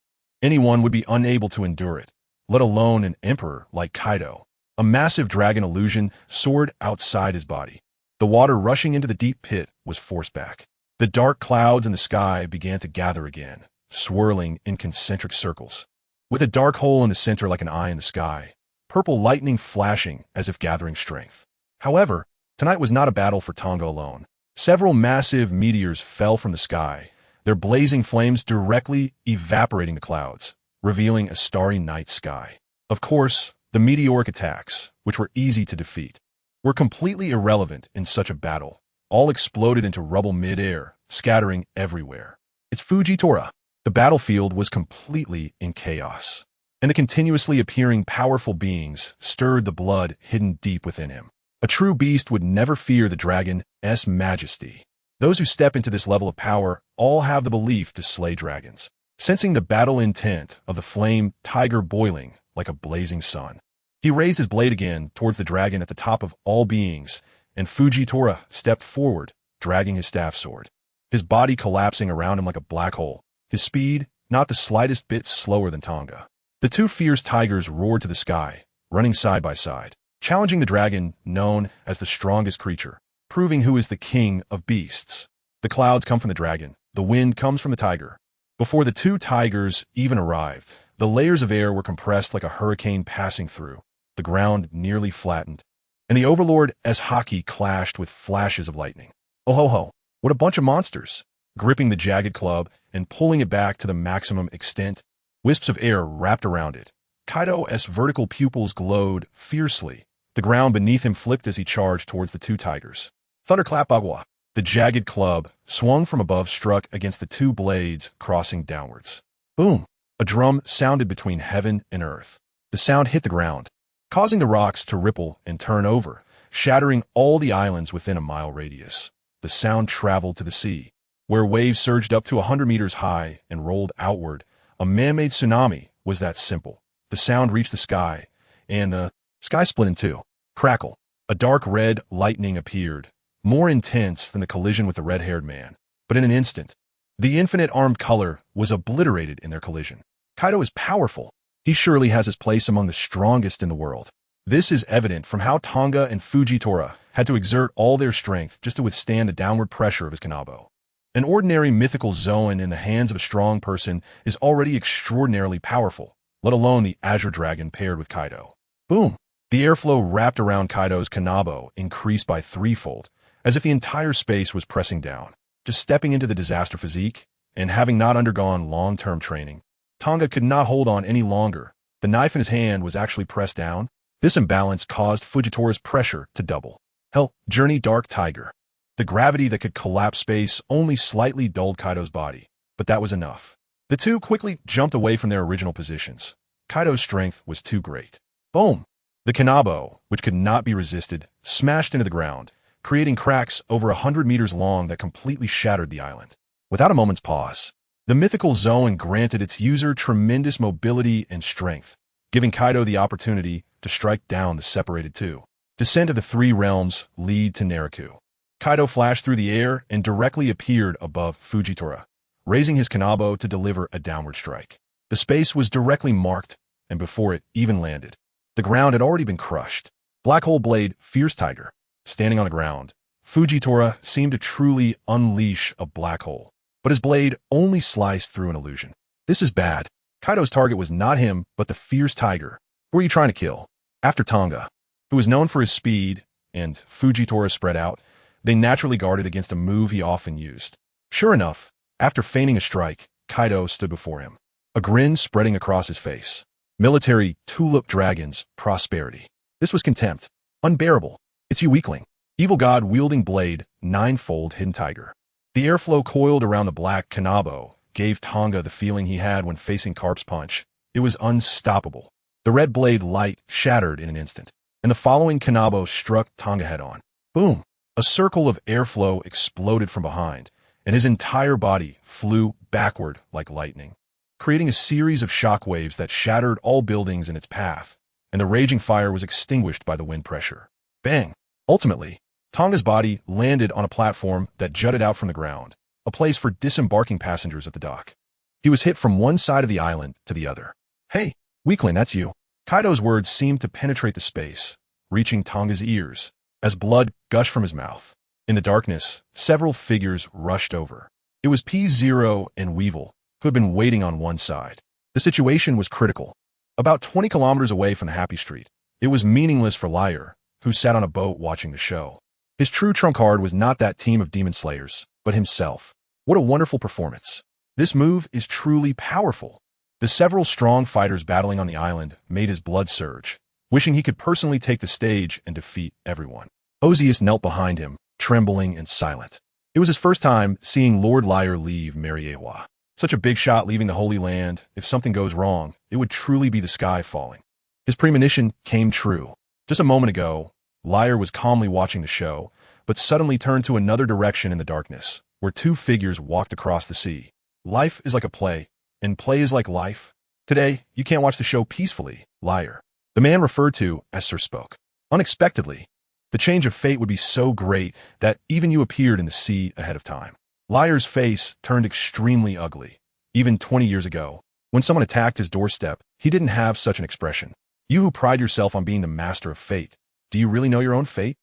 Anyone would be unable to endure it, let alone an emperor like Kaido. A massive dragon illusion soared outside his body. The water rushing into the deep pit was forced back. The dark clouds in the sky began to gather again, swirling in concentric circles, with a dark hole in the center like an eye in the sky, purple lightning flashing as if gathering strength. However, tonight was not a battle for Tang Ge alone. Several massive meteors fell from the sky, their blazing flames directly evaporating the clouds, revealing a starry night sky. Of course, the meteoric attacks, which were easy to defeat, were completely irrelevant in such a battle. All exploded into rubble mid-air, scattering everywhere. It's Fujitora. The battlefield was completely in chaos, and the continuously appearing powerful beings stirred the blood hidden deep within him. A true beast would never fear the dragon's majesty. Those who step into this level of power all have the belief to slay dragons. Sensing the battle intent of the flame tiger boiling like a blazing sun, he raised his blade again towards the dragon at the top of all beings, and Fujitora stepped forward, dragging his staff sword, his body collapsing around him like a black hole, his speed not the slightest bit slower than Tang Ge. The two fierce tigers roared to the sky, running side by side, challenging the dragon known as the strongest creature, proving who is the king of beasts. The clouds come from the dragon, the wind comes from the tiger. Before the two tigers even arrived, the layers of air were compressed like a hurricane passing through, the ground nearly flattened, and the Overlord's haki clashed with flashes of lightning. Oh ho ho, what a bunch of monsters! Gripping the jagged club and pulling it back to the maximum extent, wisps of air wrapped around it. Kaido's vertical pupils glowed fiercely. The ground beneath him flipped as he charged towards the two tigers. Thunderclap agua. The jagged club, swung from above, struck against the two blades, crossing downwards. Boom! A drum sounded between heaven and earth. The sound hit the ground, causing the rocks to ripple and turn over, shattering all the islands within a mile radius. The sound traveled to the sea, where waves surged up to 100 meters high and rolled outward. A man-made tsunami was that simple. The sound reached the sky, and the sky split in two. Crackle. A dark red lightning appeared, more intense than the collision with the red-haired man. But in an instant, the infinite armed color was obliterated in their collision. Kaido is powerful. He surely has his place among the strongest in the world. This is evident from how Tanga and Fujitora had to exert all their strength just to withstand the downward pressure of his Kanabo. An ordinary mythical Zoan in the hands of a strong person is already extraordinarily powerful, let alone the Azure Dragon paired with Kaido. Boom! The airflow wrapped around Kaido's Kanabo increased by threefold, as if the entire space was pressing down. Just stepping into the disaster physique, and having not undergone long-term training, Tanga could not hold on any longer. The knife in his hand was actually pressed down. This imbalance caused Fujitora's pressure to double. Hell, Journey Dark Tiger. The gravity that could collapse space only slightly dulled Kaido's body, but that was enough. The two quickly jumped away from their original positions. Kaido's strength was too great. Boom! The Kanabo, which could not be resisted, smashed into the ground, creating cracks over 100 meters long that completely shattered the island. Without a moment's pause, the mythical zone granted its user tremendous mobility and strength, giving Kaido the opportunity to strike down the separated two. Descent of the three realms lead to Naraku. Kaido flashed through the air and directly appeared above Fujitora, raising his Kanabo to deliver a downward strike. The space was directly marked, and before it even landed, the ground had already been crushed. Black Hole Blade, Fierce Tiger. Standing on the ground, Fujitora seemed to truly unleash a black hole, but his blade only sliced through an illusion. This is bad. Kaido's target was not him, but the Fierce Tiger. Who are you trying to kill? After Tanga, who was known for his speed, and Fujitora spread out, they naturally guarded against a move he often used. Sure enough, after feigning a strike, Kaido stood before him, a grin spreading across his face. Military Tulip Dragons, Prosperity. This was contempt. Unbearable. It's you weakling. Evil God wielding blade, ninefold Hidden Tiger. The airflow coiled around the black Kanabo gave Tanga the feeling he had when facing Carp's punch. It was unstoppable. The red blade light shattered in an instant, and the following Kanabo struck Tanga head-on. Boom! A circle of airflow exploded from behind, and his entire body flew backward like lightning, creating a series of shockwaves that shattered all buildings in its path, and the raging fire was extinguished by the wind pressure. Bang! Ultimately, Tanga's body landed on a platform that jutted out from the ground, a place for disembarking passengers at the dock. He was hit from one side of the island to the other. Hey, weakling, that's you. Kaido's words seemed to penetrate the space, reaching Tanga's ears, as blood gushed from his mouth. In the darkness, several figures rushed over. It was P0 and Weevil, who had been waiting on one side. The situation was critical. About 20 kilometers away from the Happy Street, it was meaningless for Liar, who sat on a boat watching the show. His true trump card was not that team of demon slayers, but himself. What a wonderful performance. This move is truly powerful. The several strong fighters battling on the island made his blood surge, wishing he could personally take the stage and defeat everyone. Osius knelt behind him, trembling and silent. It was his first time seeing Lord Liar leave Mariewa. Such a big shot leaving the Holy Land. If something goes wrong, it would truly be the sky falling. His premonition came true. Just a moment ago, Liar was calmly watching the show, but suddenly turned to another direction in the darkness, where two figures walked across the sea. Life is like a play, and play is like life. Today, you can't watch the show peacefully, Liar. The man referred to as Sir spoke. Unexpectedly, the change of fate would be so great that even you appeared in the sea ahead of time. Liar's face turned extremely ugly. Even 20 years ago, when someone attacked his doorstep, he didn't have such an expression. You who pride yourself on being the master of fate, do you really know your own fate?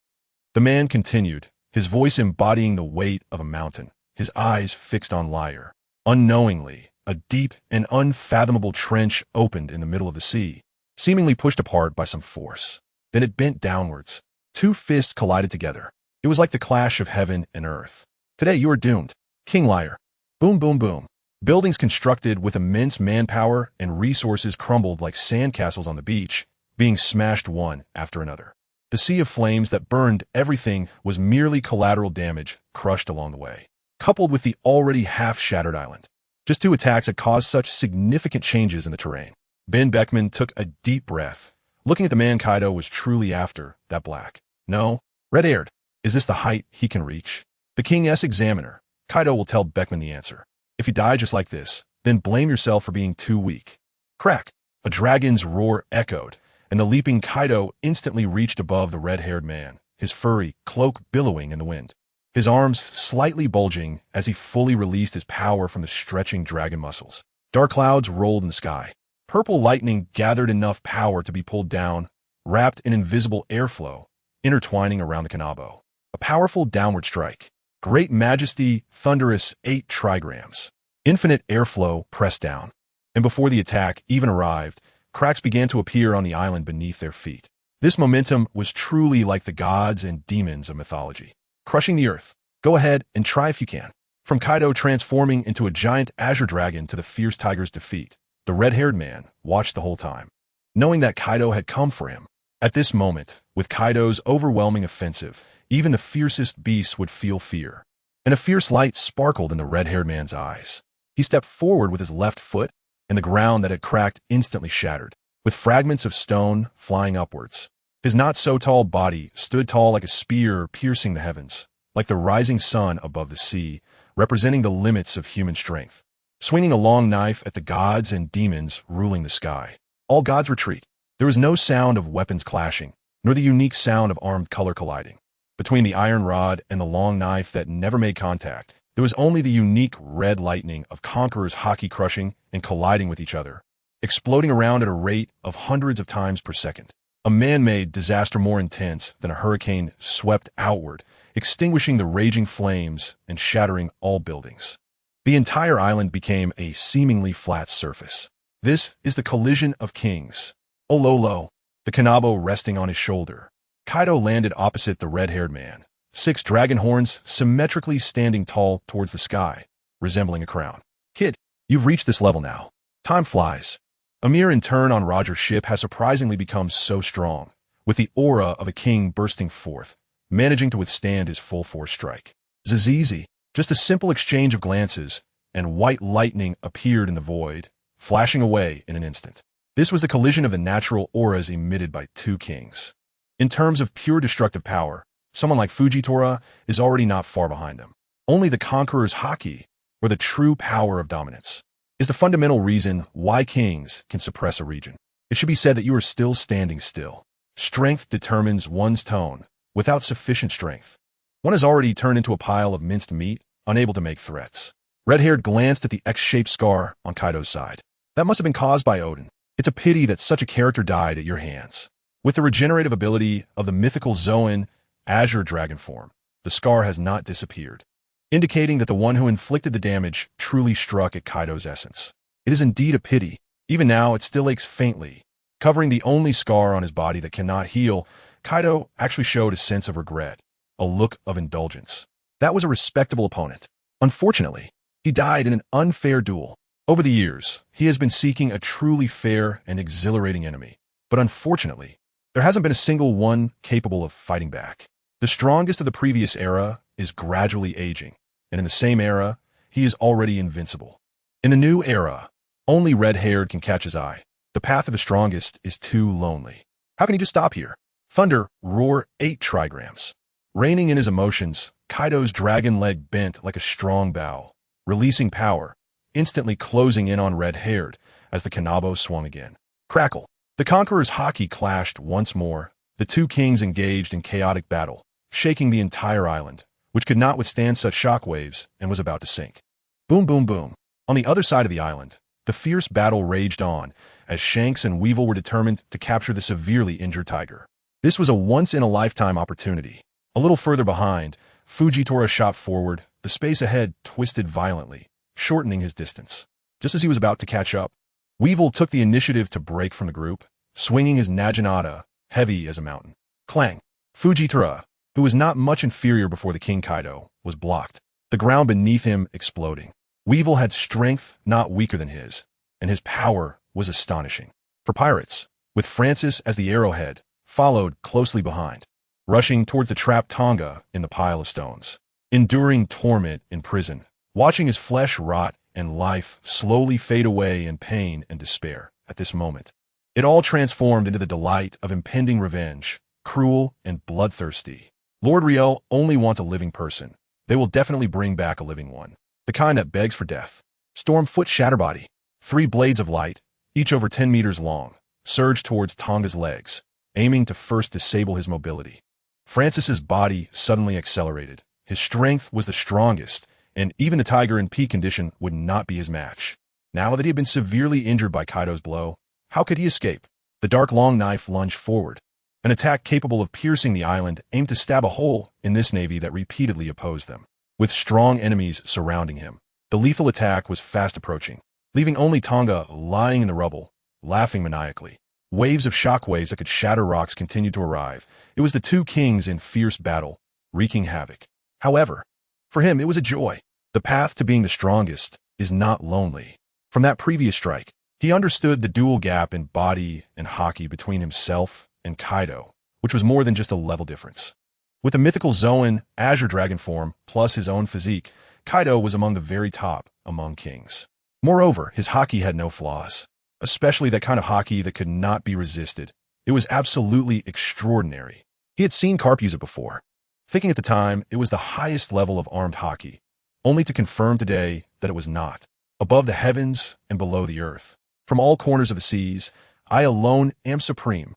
The man continued, his voice embodying the weight of a mountain, his eyes fixed on Liar. Unknowingly, a deep and unfathomable trench opened in the middle of the sea, seemingly pushed apart by some force. Then it bent downwards. Two fists collided together. It was like the clash of heaven and earth. Today you are doomed, King Liar. Boom, boom, boom. Buildings constructed with immense manpower and resources crumbled like sandcastles on the beach, being smashed one after another. The sea of flames that burned everything was merely collateral damage crushed along the way, coupled with the already half-shattered island. Just two attacks had caused such significant changes in the terrain. Ben Beckman took a deep breath. Looking at the man Kaido was truly after, that black. No, red-haired. Is this the height he can reach? The King-S examiner. Kaido will tell Beckman the answer. If you die just like this, then blame yourself for being too weak. Crack. A dragon's roar echoed, and the leaping Kaido instantly reached above the red-haired man, his furry cloak billowing in the wind. His arms slightly bulging as he fully released his power from the stretching dragon muscles. Dark clouds rolled in the sky. Purple lightning gathered enough power to be pulled down wrapped in invisible airflow, intertwining around the Kanabo. A powerful downward strike. Great majesty, thunderous 8 trigrams. Infinite airflow pressed down. And before the attack even arrived, cracks began to appear on the island beneath their feet. This momentum was truly like the gods and demons of mythology. Crushing the earth. Go ahead and try if you can. From Kaido transforming into a giant azure dragon to the fierce tiger's defeat, the red-haired man watched the whole time, knowing that Kaido had come for him. At this moment, with Kaido's overwhelming offensive, even the fiercest beasts would feel fear. And a fierce light sparkled in the red-haired man's eyes. He stepped forward with his left foot, and the ground that had cracked instantly shattered, with fragments of stone flying upwards. His not-so-tall body stood tall like a spear piercing the heavens, like the rising sun above the sea, representing the limits of human strength. Swinging a long knife at the gods and demons ruling the sky. All gods retreat. There was no sound of weapons clashing, nor the unique sound of armed color colliding. Between the iron rod and the long knife that never made contact, there was only the unique red lightning of conquerors hockey crushing and colliding with each other, exploding around at a rate of hundreds of times per second. A man-made disaster more intense than a hurricane swept outward, extinguishing the raging flames and shattering all buildings. The entire island became a seemingly flat surface. This is the collision of kings. Ololo, the Kanabo resting on his shoulder. Kaido landed opposite the red-haired man, 6 dragon horns symmetrically standing tall towards the sky, resembling a crown. Kid, you've reached this level now. Time flies. Amir in turn on Roger's ship has surprisingly become so strong, with the aura of a king bursting forth, managing to withstand his full-force strike. Zizizi, just a simple exchange of glances, and white lightning appeared in the void, flashing away in an instant. This was the collision of the natural auras emitted by 2 kings. In terms of pure destructive power, someone like Fujitora is already not far behind them. Only the conqueror's haki, or the true power of dominance, is the fundamental reason why kings can suppress a region. It should be said that you are still standing still. Strength determines one's tone. Without sufficient strength, one has already turned into a pile of minced meat, unable to make threats. Red-haired glanced at the X-shaped scar on Kaido's side. That must have been caused by Odin. It's a pity that such a character died at your hands. With the regenerative ability of the mythical Zoan azure dragon form, the scar has not disappeared, indicating that the one who inflicted the damage truly struck at Kaido's essence. It is indeed a pity. Even now, it still aches faintly. Covering the only scar on his body that cannot heal, Kaido actually showed a sense of regret, a look of indulgence. That was a respectable opponent. Unfortunately, he died in an unfair duel. Over the years, he has been seeking a truly fair and exhilarating enemy. But unfortunately, there hasn't been a single one capable of fighting back. The strongest of the previous era is gradually aging, and in the same era, he is already invincible. In the new era, only red-haired can catch his eye. The path of the strongest is too lonely. How can he just stop here? Thunder, roar 8 trigrams. Reining in his emotions, Kaido's dragon leg bent like a strong bow, releasing power, instantly closing in on red-haired as the Kanabo swung again. Crackle. The conqueror's haki clashed once more. The 2 kings engaged in chaotic battle, shaking the entire island, which could not withstand such shockwaves and was about to sink. Boom, boom, boom. On the other side of the island, the fierce battle raged on as Shanks and Weevil were determined to capture the severely injured tiger. This was a once-in-a-lifetime opportunity. A little further behind, Fujitora shot forward. The space ahead twisted violently, shortening his distance. Just as he was about to catch up, Weevil took the initiative to break from the group, swinging his Naginata, heavy as a mountain. Clang! Fujitora, who was not much inferior before the King Kaido, was blocked, the ground beneath him exploding. Weevil had strength not weaker than his, and his power was astonishing. For pirates, with Francis as the arrowhead, followed closely behind, rushing towards the trapped Tang Ge in the pile of stones. Enduring torment in prison, watching his flesh rot and life slowly fade away in pain and despair at this moment. It all transformed into the delight of impending revenge, cruel and bloodthirsty. Lord Riel only wants a living person. They will definitely bring back a living one. The kind that begs for death. Stormfoot Shatterbody. 3 blades of light, each over 10 meters long, surged towards Tanga's legs, aiming to first disable his mobility. Francis's body suddenly accelerated. His strength was the strongest, and even the tiger in peak condition would not be his match. Now that he had been severely injured by Kaido's blow, how could he escape? The dark long knife lunged forward, An attack capable of piercing the island aimed to stab a hole in this navy that repeatedly opposed them. With strong enemies surrounding him, the lethal attack was fast approaching, leaving only Tang Ge lying in the rubble, laughing maniacally. Waves of shockwaves that could shatter rocks continued to arrive. It was the two kings in fierce battle, wreaking havoc. However, for him it was a joy. The path to being the strongest is not lonely. From that previous strike, he understood the dual gap in body and haki between himself and Kaido, which was more than just a level difference. With the mythical Zoan Azure Dragon form plus his own physique, Kaido was among the very top among kings. Moreover, his haki had no flaws, especially that kind of haki that could not be resisted. It was absolutely extraordinary. He had seen Carp use it before, thinking at the time it was the highest level of armed haki, only to confirm today that it was not. Above the heavens and below the earth, from all corners of the seas, I alone am supreme.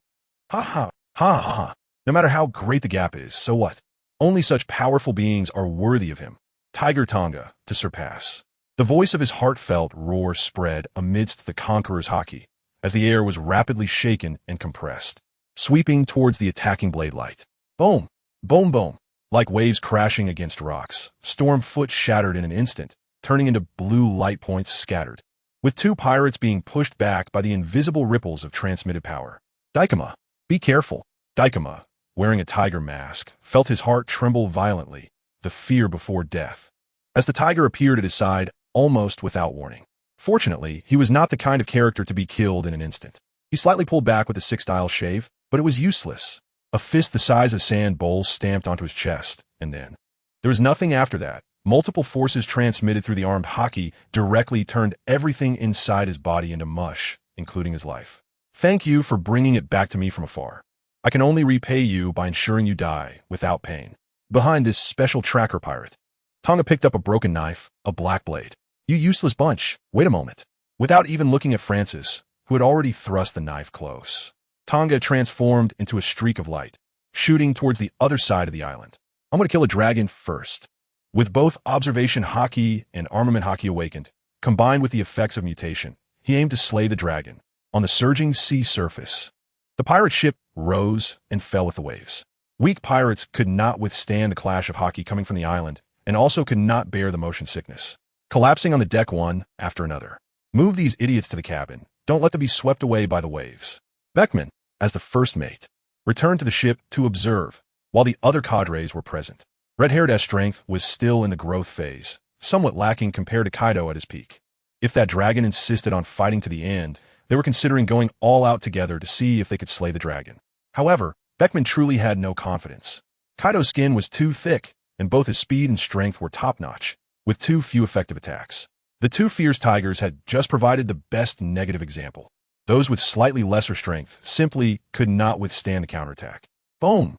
Ha ha, ha ha ha. No matter how great the gap is, so what? Only such powerful beings are worthy of him, Tiger Tang Ge, to surpass. The voice of his heartfelt roar spread amidst the conqueror's haki, as the air was rapidly shaken and compressed, sweeping towards the attacking blade light. Boom! Boom boom! Like waves crashing against rocks, Storm Foot shattered in an instant, turning into blue light points scattered, with two pirates being pushed back by the invisible ripples of transmitted power. Daikama, be careful. Daikama, wearing a tiger mask, felt his heart tremble violently, the fear before death, as the tiger appeared at his side almost without warning. Fortunately, he was not the kind of character to be killed in an instant. He slightly pulled back with a six-style shave, but it was useless. A fist the size of sand bowls stamped onto his chest, and then there was nothing after that. Multiple forces transmitted through the armed haki directly turned everything inside his body into mush, including his life. Thank you for bringing it back to me from afar. I can only repay you by ensuring you die without pain. Behind this special tracker pirate, Tang Ge picked up a broken knife, a black blade. You useless bunch, wait a moment. Without even looking at Francis, who had already thrust the knife close, Tang Ge transformed into a streak of light, shooting towards the other side of the island. I'm going to kill a dragon first. With both observation haki and armament haki awakened, combined with the effects of mutation, he aimed to slay the dragon on the surging sea surface. The pirate ship rose and fell with the waves. Weak pirates could not withstand the clash of haki coming from the island, and also could not bear the motion sickness, collapsing on the deck one after another. Move these idiots to the cabin. Don't let them be swept away by the waves. Beckman, as the first mate, returned to the ship to observe, while the other cadres were present. Red-haired strength was still in the growth phase, somewhat lacking compared to Kaido at his peak. If that dragon insisted on fighting to the end, they were considering going all out together to see if they could slay the dragon. However, Beckman truly had no confidence. Kaido's skin was too thick, and both his speed and strength were top-notch, with too few effective attacks. The two fierce tigers had just provided the best negative example. Those with slightly lesser strength simply could not withstand the counterattack. Boom!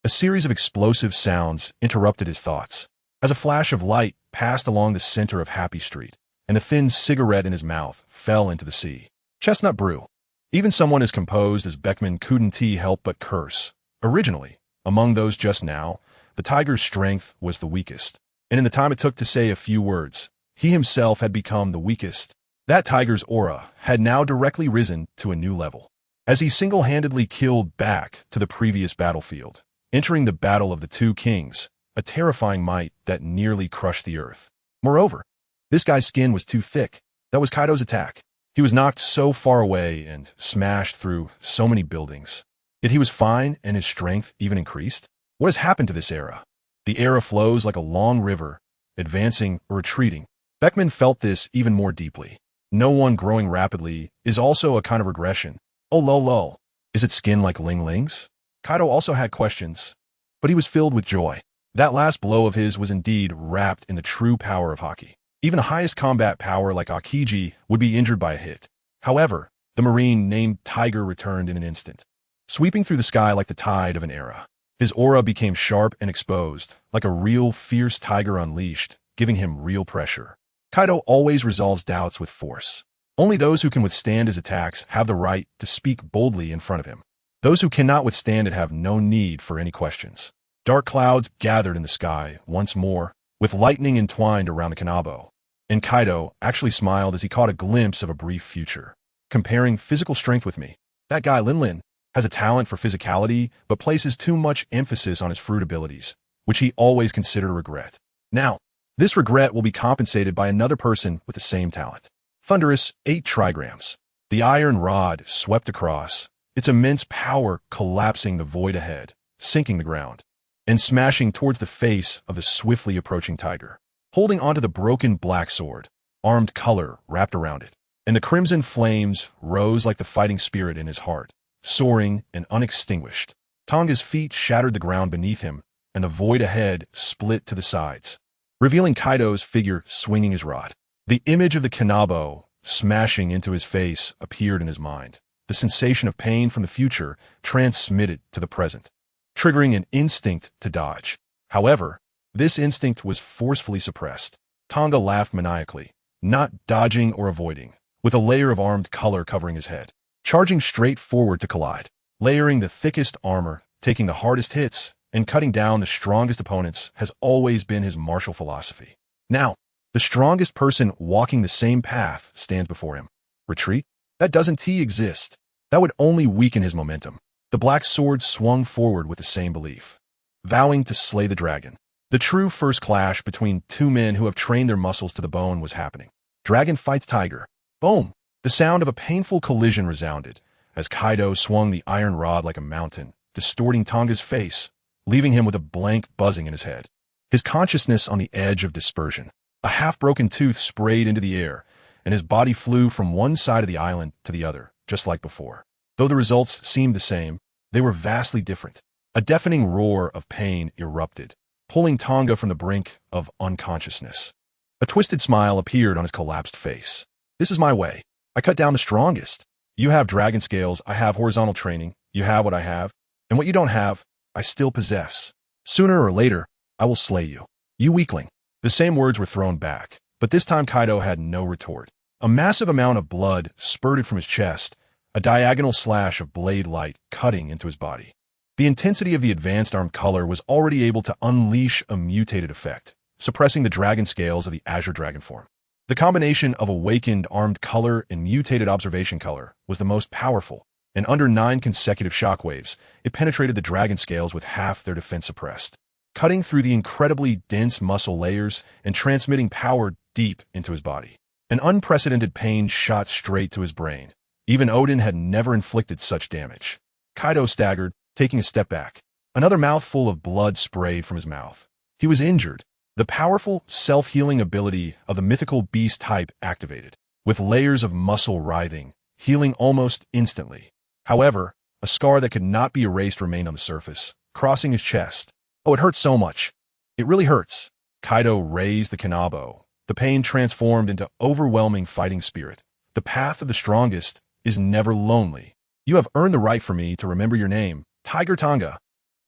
A series of explosive sounds interrupted his thoughts, as a flash of light passed along the center of Happy Street, and a thin cigarette in his mouth fell into the sea. Chestnut brew. Even someone as composed as Beckman couldn't help but curse. Originally, among those just now, the tiger's strength was the weakest, and in the time it took to say a few words, he himself had become the weakest. That tiger's aura had now directly risen to a new level, as he single-handedly killed back to the previous battlefield, entering the battle of the two kings, a terrifying might that nearly crushed the earth. Moreover, this guy's skin was too thick. That was Kaido's attack. He was knocked so far away and smashed through so many buildings. Yet he was fine and his strength even increased. What has happened to this era? The era flows like a long river, advancing or retreating. Beckman felt this even more deeply. No one growing rapidly is also a kind of regression. Oh lol. Is it skin like Ling Ling's? Kaido also had questions, but he was filled with joy. That last blow of his was indeed wrapped in the true power of haki. Even the highest combat power like Akiji would be injured by a hit. However, the marine named Tiger returned in an instant, sweeping through the sky like the tide of an era. His aura became sharp and exposed, like a real fierce tiger unleashed, giving him real pressure. Kaido always resolves doubts with force. Only those who can withstand his attacks have the right to speak boldly in front of him. Those who cannot withstand it have no need for any questions. Dark clouds gathered in the sky once more, with lightning entwined around the Kanabo. And Kaido actually smiled as he caught a glimpse of a brief future. Comparing physical strength with me, that guy Lin Lin, has a talent for physicality, but places too much emphasis on his fruit abilities, which he always considered a regret. Now, this regret will be compensated by another person with the same talent. Thunderous 8 trigrams. The iron rod swept across, its immense power collapsing the void ahead, sinking the ground, and smashing towards the face of the swiftly approaching tiger. Holding onto the broken black sword, armed color wrapped around it, and the crimson flames rose like the fighting spirit in his heart, soaring and unextinguished. Tang's feet shattered the ground beneath him, and the void ahead split to the sides, revealing Kaido's figure swinging his rod. The image of the Kanabo smashing into his face appeared in his mind, the sensation of pain from the future transmitted to the present, triggering an instinct to dodge. However, this instinct was forcefully suppressed. Tang laughed maniacally, not dodging or avoiding, with a layer of armed color covering his head, charging straight forward to collide, layering the thickest armor, taking the hardest hits, and cutting down the strongest opponents has always been his martial philosophy. Now, the strongest person walking the same path stands before him. Retreat? That doesn't exist. That would only weaken his momentum. The black sword swung forward with the same belief, vowing to slay the dragon. The true first clash between two men who have trained their muscles to the bone was happening. Dragon fights tiger. Boom! The sound of a painful collision resounded as Kaido swung the iron rod like a mountain, distorting Tang's face, leaving him with a blank buzzing in his head, his consciousness on the edge of dispersion. A half-broken tooth sprayed into the air, and his body flew from one side of the island to the other, just like before. Though the results seemed the same, they were vastly different. A deafening roar of pain erupted, pulling Tang from the brink of unconsciousness. A twisted smile appeared on his collapsed face. This is my way. I cut down the strongest. You have dragon scales, I have horizontal training. You have what I have, and what you don't have, I still possess. Sooner or later, I will slay you. You weakling. The same words were thrown back, but this time Kaido had no retort. A massive amount of blood spurted from his chest, a diagonal slash of blade light cutting into his body. The intensity of the advanced armed color was already able to unleash a mutated effect, suppressing the dragon scales of the Azure Dragon form. The combination of awakened armed color and mutated observation color was the most powerful, and under 9 consecutive shockwaves, it penetrated the dragon scales with half their defense suppressed, cutting through the incredibly dense muscle layers and transmitting power deep into his body. An unprecedented pain shot straight to his brain. Even Odin had never inflicted such damage. Kaido staggered, taking a step back. Another mouthful of blood sprayed from his mouth. He was injured. The powerful, self-healing ability of the mythical beast type activated, with layers of muscle writhing, healing almost instantly. However, a scar that could not be erased remained on the surface, crossing his chest. Oh, it hurts so much. It really hurts. Kaido raised the Kanabo. The pain transformed into overwhelming fighting spirit. The path of the strongest is never lonely. You have earned the right for me to remember your name, Tiger Tanga.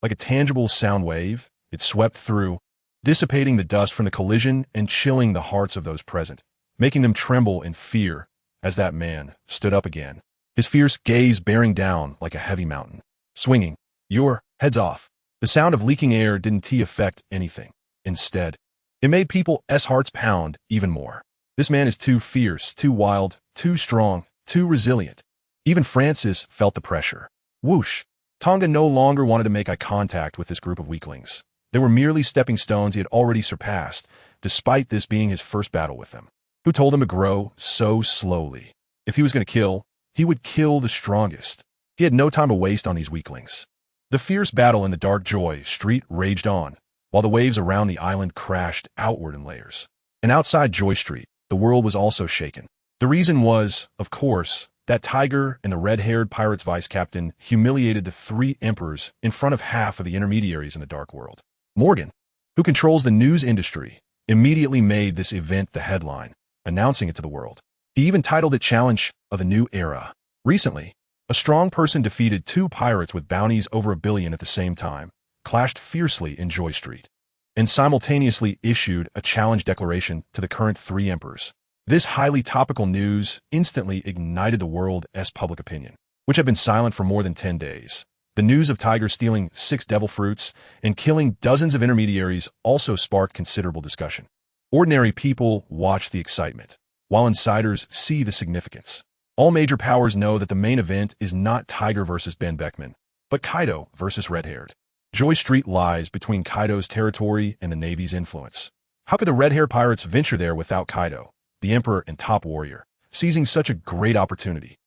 Like a tangible sound wave, it swept through, dissipating the dust from the collision and chilling the hearts of those present, making them tremble in fear as that man stood up again, his fierce gaze bearing down like a heavy mountain. Swinging. Your heads off. The sound of leaking air didn't affect anything. Instead, it made people's hearts pound even more. This man is too fierce, too wild, too strong, too resilient. Even Francis felt the pressure. Whoosh! Tanga no longer wanted to make eye contact with this group of weaklings. They were merely stepping stones he had already surpassed, despite this being his first battle with them. Who told him to grow so slowly? If he was going to kill, he would kill the strongest. He had no time to waste on these weaklings. The fierce battle in the Dark Joy Street raged on, while the waves around the island crashed outward in layers. And outside Joy Street, the world was also shaken. The reason was, of course, that Tiger and the red-haired pirate's vice captain humiliated the 3 emperors in front of half of the intermediaries in the Dark World. Morgan, who controls the news industry, immediately made this event the headline, announcing it to the world. He even titled it Challenge of the New Era. Recently, a strong person defeated 2 pirates with bounties over $1 billion at the same time, clashed fiercely in Joy Street, and simultaneously issued a challenge declaration to the current 3 emperors. This highly topical news instantly ignited the world's public opinion, which had been silent for more than 10 days. The news of Tiger stealing 6 devil fruits and killing dozens of intermediaries also sparked considerable discussion. Ordinary people watch the excitement, while insiders see the significance. All major powers know that the main event is not Tiger versus Ben Beckman, but Kaido versus Red-Haired. Joy Street lies between Kaido's territory and the Navy's influence. How could the red-haired pirates venture there without Kaido, the Emperor and top warrior, seizing such a great opportunity?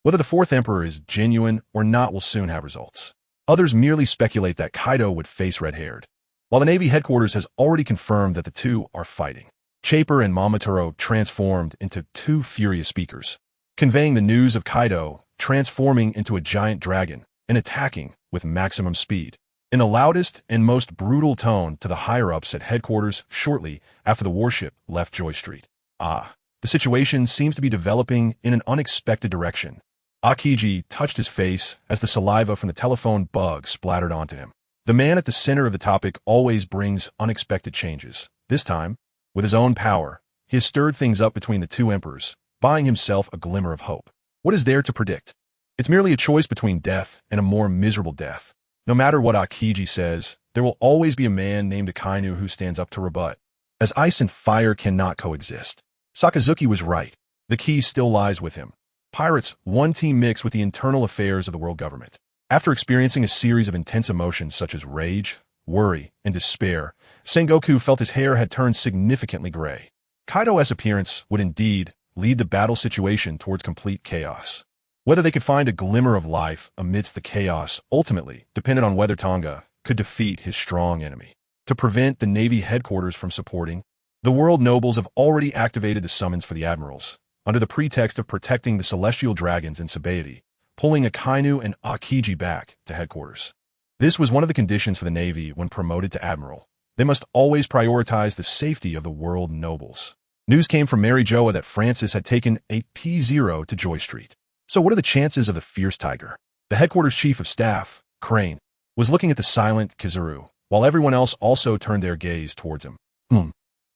Whether the fourth Emperor is genuine or not will soon have results. Others merely speculate that Kaido would face Red-Haired, while the Navy headquarters has already confirmed that the two are fighting. Chopper and Momotaro transformed into two furious speakers, conveying the news of Kaido transforming into a giant dragon and attacking with maximum speed, in the loudest and most brutal tone to the higher-ups at headquarters shortly after the warship left Joy Street. The situation seems to be developing in an unexpected direction. Akiji touched his face as the saliva from the telephone bug splattered onto him. The man at the center of the topic always brings unexpected changes. This time, with his own power, he has stirred things up between the two emperors, buying himself a glimmer of hope. What is there to predict? It's merely a choice between death and a more miserable death. No matter what Akiji says, there will always be a man named Akainu who stands up to rebut, as ice and fire cannot coexist. Sakazuki was right. The key still lies with him. Pirates, one team mix with the internal affairs of the world government. After experiencing a series of intense emotions such as rage, worry, and despair, Sengoku felt his hair had turned significantly gray. Kaido's appearance would indeed lead the battle situation towards complete chaos. Whether they could find a glimmer of life amidst the chaos ultimately depended on whether Tang Ge could defeat his strong enemy. To prevent the Navy headquarters from supporting, the world nobles have already activated the summons for the admirals, under the pretext of protecting the celestial dragons in Sabaody, pulling Akainu and Akiji back to headquarters. This was one of the conditions for the Navy when promoted to admiral. They must always prioritize the safety of the world nobles. News came from Mary Joa that Francis had taken a P0 to Joy Street. So what are the chances of the fierce tiger? The headquarters chief of staff, Crane, was looking at the silent Kizaru, while everyone else also turned their gaze towards him.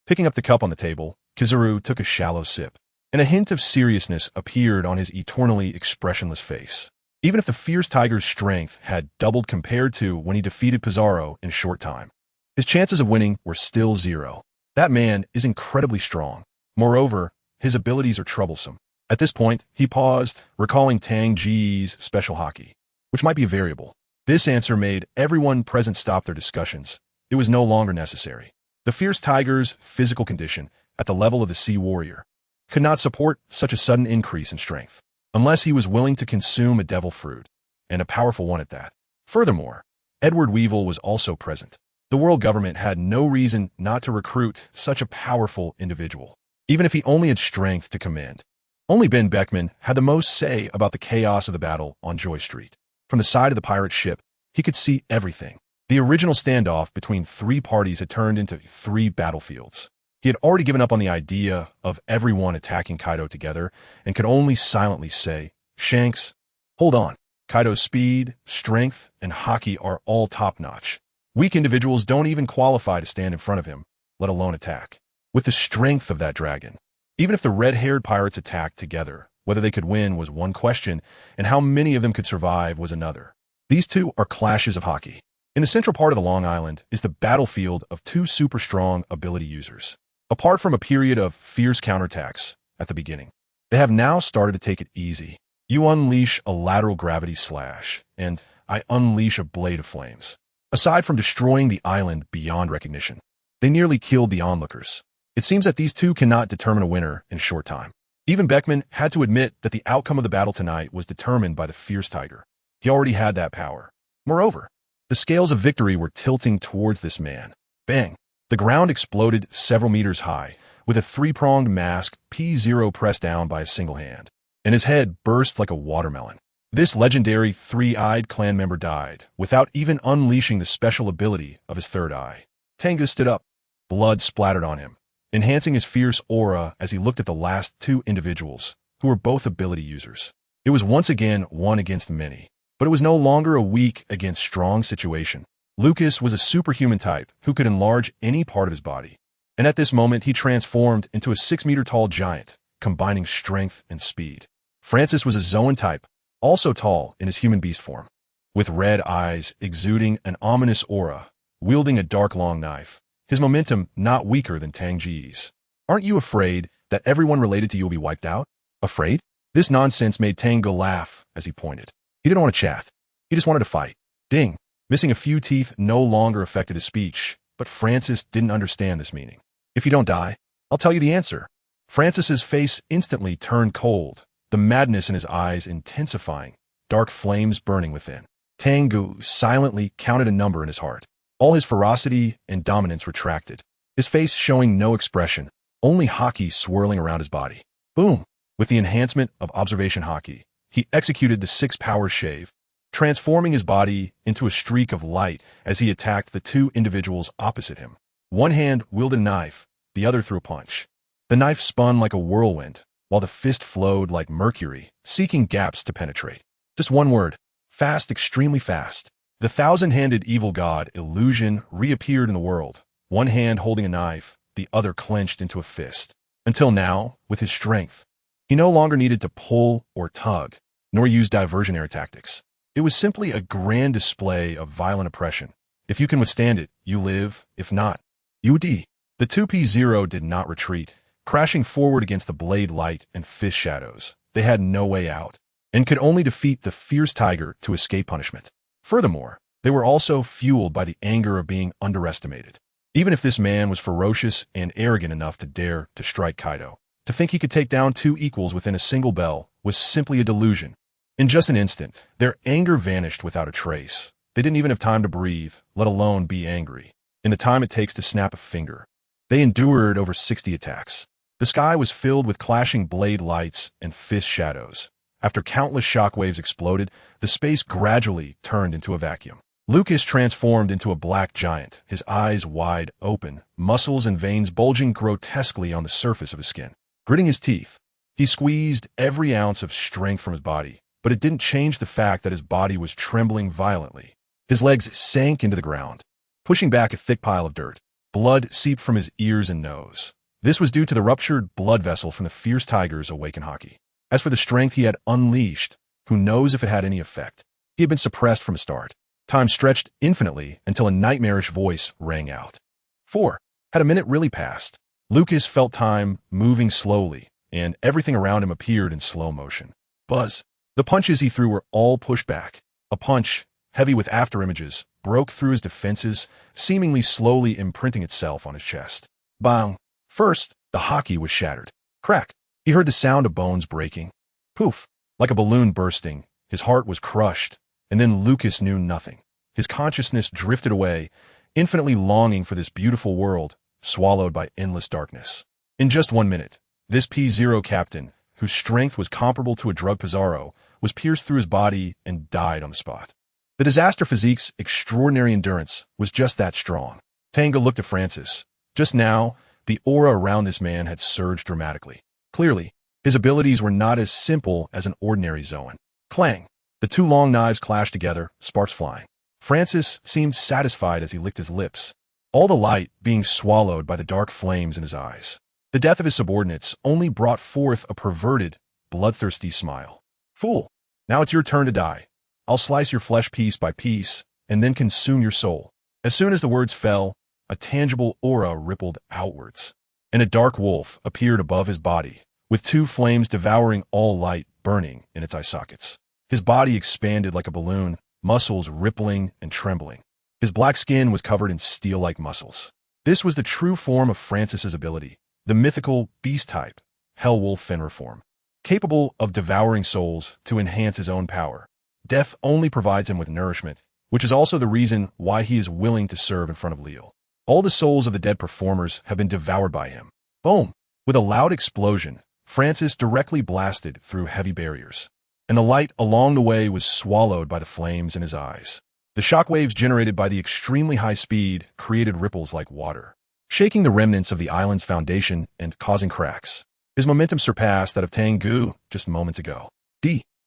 Picking up the cup on the table, Kizaru took a shallow sip, and a hint of seriousness appeared on his eternally expressionless face. Even if the fierce tiger's strength had doubled compared to when he defeated Pizarro in a short time, his chances of winning were still 0. That man is incredibly strong. Moreover, his abilities are troublesome. At this point, he paused, recalling Tang Ge's special hockey, which might be a variable. This answer made everyone present stop their discussions. It was no longer necessary. The fierce tiger's physical condition, at the level of the sea warrior, could not support such a sudden increase in strength, unless he was willing to consume a devil fruit, and a powerful one at that. Furthermore, Edward Weevil was also present. The world government had no reason not to recruit such a powerful individual, even if he only had strength to command. Only Ben Beckman had the most say about the chaos of the battle on Joy Street. From the side of the pirate ship, he could see everything. The original standoff between three parties had turned into 3 battlefields. He had already given up on the idea of everyone attacking Kaido together and could only silently say, "Shanks, hold on. Kaido's speed, strength, and hockey are all top-notch. Weak individuals don't even qualify to stand in front of him, let alone attack. With the strength of that dragon, even if the red-haired pirates attacked together, whether they could win was one question, and how many of them could survive was another. These two are clashes of hockey. In the central part of the Long Island is the battlefield of 2 super-strong ability users. Apart from a period of fierce counterattacks at the beginning, they have now started to take it easy. You unleash a lateral gravity slash, and I unleash a blade of flames. Aside from destroying the island beyond recognition, they nearly killed the onlookers. It seems that these two cannot determine a winner in a short time. Even Beckman had to admit that the outcome of the battle tonight was determined by the fierce tiger. He already had that power. Moreover, the scales of victory were tilting towards this man. Bang! The ground exploded several meters high, with a 3-pronged mask P0 pressed down by a single hand, and his head burst like a watermelon. This legendary 3-eyed clan member died, without even unleashing the special ability of his third eye. Tang Ge stood up. Blood splattered on him, enhancing his fierce aura as he looked at the last 2 individuals, who were both ability users. It was once again one against many, but it was no longer a weak against strong situation. Lucas was a superhuman type who could enlarge any part of his body, and at this moment he transformed into a 6-meter-tall giant, combining strength and speed. Francis was a Zoan type, also tall in his human beast form, with red eyes exuding an ominous aura, wielding a dark long knife, his momentum not weaker than Tang Ge's. Aren't you afraid that everyone related to you will be wiped out? Afraid? This nonsense made Tang Ge laugh as he pointed. He didn't want to chat. He just wanted to fight. Ding. Missing a few teeth no longer affected his speech, but Francis didn't understand this meaning. If you don't die, I'll tell you the answer. Francis's face instantly turned cold, the madness in his eyes intensifying, dark flames burning within. Tang Ge silently counted a number in his heart. All his ferocity and dominance retracted, his face showing no expression, only haki swirling around his body. Boom! With the enhancement of observation haki, he executed the 6-power shave, transforming his body into a streak of light as he attacked the two individuals opposite him. One hand wielded a knife, the other threw a punch. The knife spun like a whirlwind, while the fist flowed like mercury, seeking gaps to penetrate. Just one word: fast, extremely fast. The 1,000-handed evil god illusion reappeared in the world, one hand holding a knife, the other clenched into a fist. Until now, with his strength, he no longer needed to pull or tug, nor use diversionary tactics. It was simply a grand display of violent oppression. If you can withstand it, you live. If not, you die. The 2P0 did not retreat, crashing forward against the blade light and fist shadows. They had no way out, and could only defeat the fierce tiger to escape punishment. Furthermore, they were also fueled by the anger of being underestimated. Even if this man was ferocious and arrogant enough to dare to strike Kaido, to think he could take down two equals within a single bell was simply a delusion. In just an instant, their anger vanished without a trace. They didn't even have time to breathe, let alone be angry. In the time it takes to snap a finger, they endured over 60 attacks. The sky was filled with clashing blade lights and fist shadows. After countless shockwaves exploded, the space gradually turned into a vacuum. Lucas transformed into a black giant, his eyes wide open, muscles and veins bulging grotesquely on the surface of his skin. Gritting his teeth, he squeezed every ounce of strength from his body, but it didn't change the fact that his body was trembling violently. His legs sank into the ground, pushing back a thick pile of dirt. Blood seeped from his ears and nose. This was due to the ruptured blood vessel from the fierce tiger's awakened haki. As for the strength he had unleashed, who knows if it had any effect? He had been suppressed from the start. Time stretched infinitely until a nightmarish voice rang out. 4. Had a minute really passed? Lucas felt time moving slowly, and everything around him appeared in slow motion. Buzz. The punches he threw were all pushed back. A punch, heavy with afterimages, broke through his defenses, seemingly slowly imprinting itself on his chest. Bang! First, the haki was shattered. Crack! He heard the sound of bones breaking. Poof! Like a balloon bursting, his heart was crushed, and then Lucas knew nothing. His consciousness drifted away, infinitely longing for this beautiful world, swallowed by endless darkness. In just 1 minute, this P0 captain, whose strength was comparable to a drug Pizarro, was pierced through his body and died on the spot. The disaster physique's extraordinary endurance was just that strong. Tang Ge looked at Francis. Just now, the aura around this man had surged dramatically. Clearly, his abilities were not as simple as an ordinary Zoan. Clang! The two long knives clashed together, sparks flying. Francis seemed satisfied as he licked his lips, all the light being swallowed by the dark flames in his eyes. The death of his subordinates only brought forth a perverted, bloodthirsty smile. Fool! Now it's your turn to die. I'll slice your flesh piece by piece, and then consume your soul. As soon as the words fell, a tangible aura rippled outwards, and a dark wolf appeared above his body, with two flames devouring all light burning in its eye sockets. His body expanded like a balloon, muscles rippling and trembling. His black skin was covered in steel-like muscles. This was the true form of Francis's ability, the mythical beast type, Hellwolf Fenrir form, capable of devouring souls to enhance his own power. Death only provides him with nourishment, which is also the reason why he is willing to serve in front of Leal. All the souls of the dead performers have been devoured by him. Boom! With a loud explosion, Francis directly blasted through heavy barriers, and the light along the way was swallowed by the flames in his eyes. The shockwaves generated by the extremely high speed created ripples like water, shaking the remnants of the island's foundation and causing cracks. His momentum surpassed that of Tang Ge just moments ago.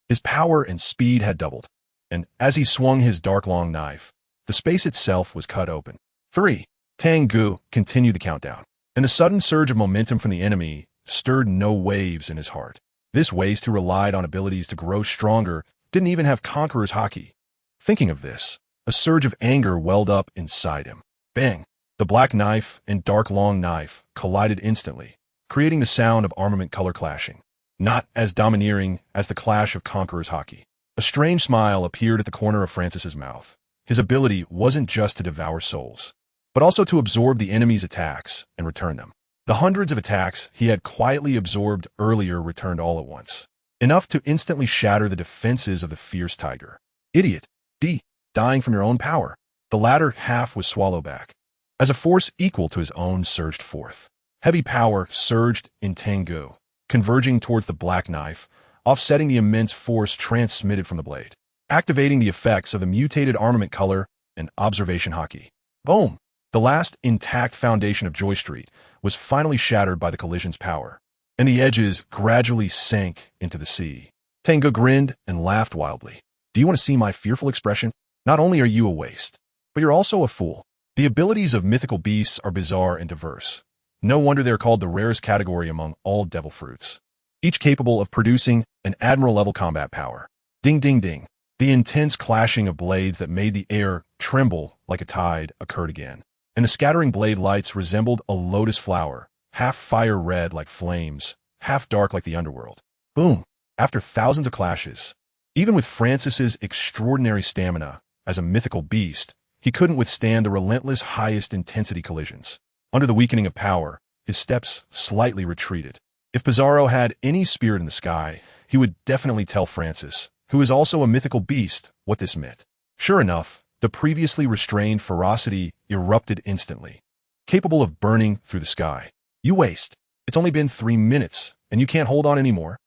His power and speed had doubled, and as he swung his dark long knife, the space itself was cut open. 3. Tang Ge continued the countdown, and the sudden surge of momentum from the enemy stirred no waves in his heart. This waste, who relied on abilities to grow stronger, didn't even have Conqueror's haki. Thinking of this, a surge of anger welled up inside him. Bang! The black knife and dark long knife collided instantly, creating the sound of armament color clashing. not as domineering as the clash of conquerors' hockey. A strange smile appeared at the corner of Francis's mouth. His ability wasn't just to devour souls, but also to absorb the enemy's attacks and return them. The hundreds of attacks he had quietly absorbed earlier returned all at once, enough to instantly shatter the defenses of the fierce tiger. Idiot. D. Dying from your own power. The latter half was swallowed back, as a force equal to his own surged forth. Heavy power surged in Tang Ge, converging towards the black knife, offsetting the immense force transmitted from the blade, activating the effects of the mutated armament color and observation hockey. Boom! The last intact foundation of Joy Street was finally shattered by the collision's power, and the edges gradually sank into the sea. Tang Ge grinned and laughed wildly. Do you want to see my fearful expression? Not only are you a waste, but you're also a fool. The abilities of mythical beasts are bizarre and diverse. No wonder they're called the rarest category among all devil fruits, each capable of producing an admiral-level combat power. Ding ding ding. The intense clashing of blades that made the air tremble like a tide occurred again, and the scattering blade lights resembled a lotus flower, half fire red like flames, half dark like the underworld. Boom! After thousands of clashes, even with Francis's extraordinary stamina as a mythical beast, he couldn't withstand the relentless highest intensity collisions. Under the weakening of power, his steps slightly retreated. If Pizarro had any spirit in the sky, he would definitely tell Francis, who is also a mythical beast, what this meant. Sure enough, the previously restrained ferocity erupted instantly, capable of burning through the sky. You waste. It's only been 3 minutes, and you can't hold on anymore.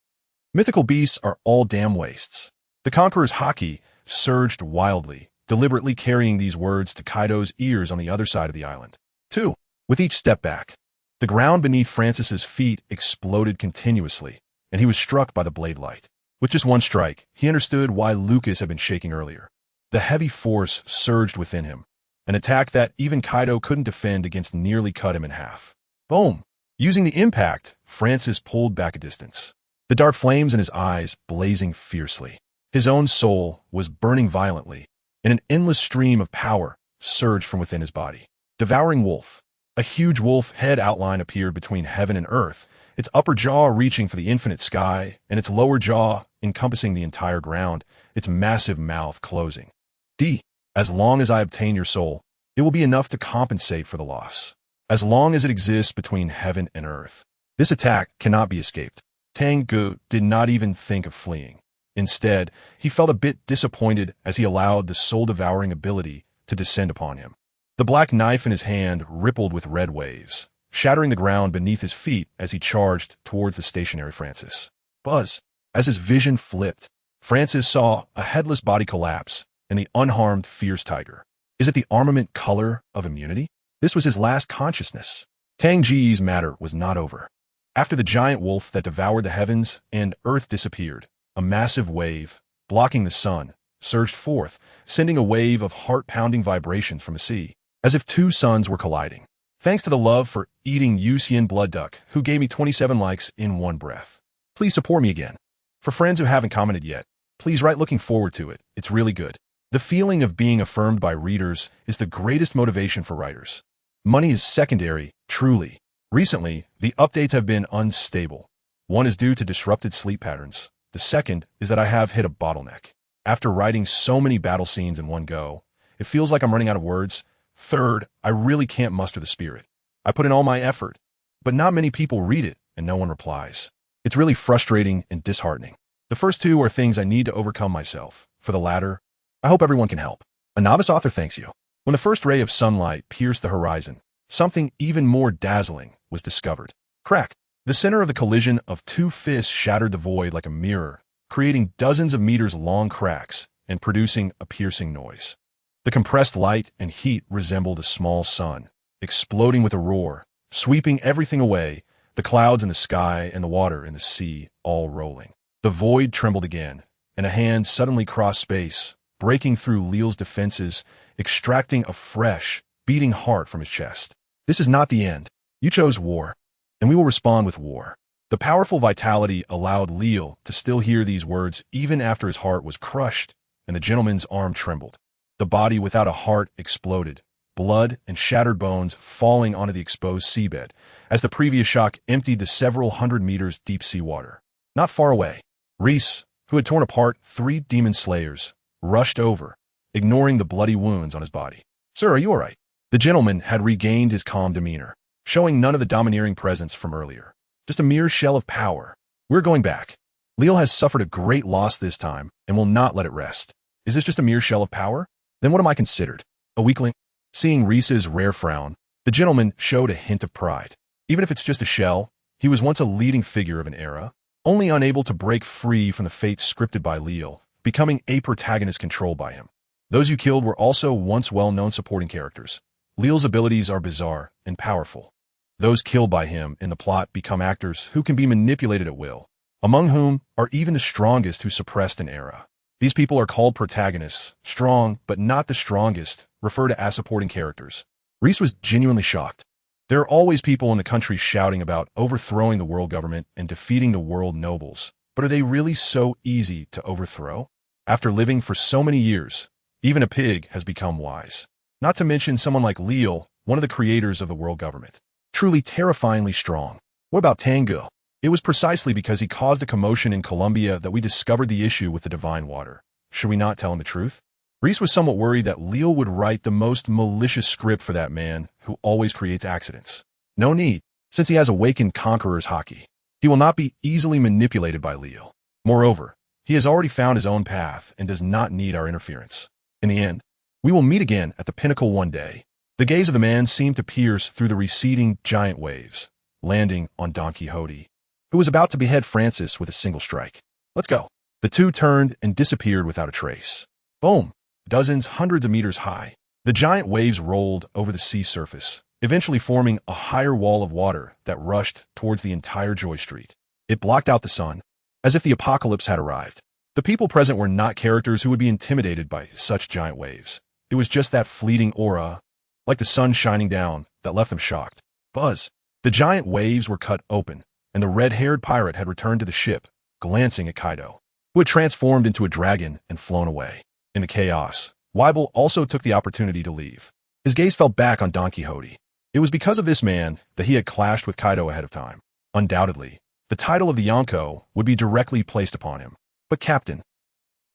Mythical beasts are all damn wastes. The conqueror's hockey surged wildly, deliberately carrying these words to Kaido's ears on the other side of the island. 2. With each step back, the ground beneath Francis's feet exploded continuously, and he was struck by the blade light. With just one strike, he understood why Lucas had been shaking earlier. The heavy force surged within him, an attack that even Kaido couldn't defend against nearly cut him in half. Boom! Using the impact, Francis pulled back a distance, the dark flames in his eyes blazing fiercely. His own soul was burning violently, and an endless stream of power surged from within his body. Devouring wolf. A huge wolf head outline appeared between heaven and earth, its upper jaw reaching for the infinite sky, and its lower jaw encompassing the entire ground, its massive mouth closing. D. As long as I obtain your soul, it will be enough to compensate for the loss. As long as it exists between heaven and earth, this attack cannot be escaped. Tang Ge did not even think of fleeing. Instead, he felt a bit disappointed as he allowed the soul-devouring ability to descend upon him. The black knife in his hand rippled with red waves, shattering the ground beneath his feet as he charged towards the stationary Francis. Buzz! As his vision flipped, Francis saw a headless body collapse and the unharmed fierce tiger. Is it the armament color of immunity? This was his last consciousness. Tang Ge's matter was not over. After the giant wolf that devoured the heavens and earth disappeared, a massive wave, blocking the sun, surged forth, sending a wave of heart-pounding vibrations from the sea, as if 2 suns were colliding. Thanks to the love for eating Yusian blood duck, who gave me 27 likes in one breath. Please support me again. For friends who haven't commented yet, please write looking forward to it. It's really good. The feeling of being affirmed by readers is the greatest motivation for writers. Money is secondary, truly. Recently, the updates have been unstable. One is due to disrupted sleep patterns. The second is that I have hit a bottleneck. After writing so many battle scenes in one go, it feels like I'm running out of words. Third, I really can't muster the spirit. I put in all my effort, but not many people read it and no one replies. It's really frustrating and disheartening. The first 2 are things I need to overcome myself. For the latter, I hope everyone can help. A novice author thanks you. When the first ray of sunlight pierced the horizon, something even more dazzling was discovered. Crack! The center of the collision of 2 fists shattered the void like a mirror, creating dozens of meters long cracks and producing a piercing noise. The compressed light and heat resembled a small sun, exploding with a roar, sweeping everything away, the clouds in the sky and the water in the sea all rolling. The void trembled again, and a hand suddenly crossed space, breaking through Leal's defenses, extracting a fresh, beating heart from his chest. This is not the end. You chose war, and we will respond with war. The powerful vitality allowed Leal to still hear these words even after his heart was crushed and the gentleman's arm trembled. The body without a heart exploded, blood and shattered bones falling onto the exposed seabed as the previous shock emptied the several hundred meters deep sea water. Not far away, Reese, who had torn apart 3 demon slayers, rushed over, ignoring the bloody wounds on his body. "Sir, are you all right?" The gentleman had regained his calm demeanor, showing none of the domineering presence from earlier. "Just a mere shell of power. We're going back. Leal has suffered a great loss this time and will not let it rest." "Is this just a mere shell of power? Then what am I considered? A weakling?" Seeing Reese's rare frown, the gentleman showed a hint of pride. Even if it's just a shell, he was once a leading figure of an era, only unable to break free from the fate scripted by Leal, becoming a protagonist controlled by him. Those you killed were also once well-known supporting characters. Leal's abilities are bizarre and powerful. Those killed by him in the plot become actors who can be manipulated at will, among whom are even the strongest who suppressed an era. These people are called protagonists, strong but not the strongest, referred to as supporting characters. Reese was genuinely shocked. There are always people in the country shouting about overthrowing the world government and defeating the world nobles, but are they really so easy to overthrow? After living for so many years, even a pig has become wise. Not to mention someone like Leal, one of the creators of the world government. Truly terrifyingly strong. What about Tang Ge? It was precisely because he caused a commotion in Colombia that we discovered the issue with the divine water. Should we not tell him the truth? Reese was somewhat worried that Leal would write the most malicious script for that man who always creates accidents. No need, since he has awakened conqueror's haki. He will not be easily manipulated by Leal. Moreover, he has already found his own path and does not need our interference. In the end, we will meet again at the pinnacle one day. The gaze of the man seemed to pierce through the receding giant waves, landing on Don Quixote, who was about to behead Francis with a single strike. "Let's go." The two turned and disappeared without a trace. Boom! Dozens, hundreds of meters high. The giant waves rolled over the sea surface, eventually forming a higher wall of water that rushed towards the entire Joy Street. It blocked out the sun, as if the apocalypse had arrived. The people present were not characters who would be intimidated by such giant waves. It was just that fleeting aura, like the sun shining down, that left them shocked. Buzz! The giant waves were cut open, and the red-haired pirate had returned to the ship, glancing at Kaido, who had transformed into a dragon and flown away. In the chaos, Weibel also took the opportunity to leave. His gaze fell back on Don Quixote. It was because of this man that he had clashed with Kaido ahead of time. Undoubtedly, the title of the Yonko would be directly placed upon him. But Captain,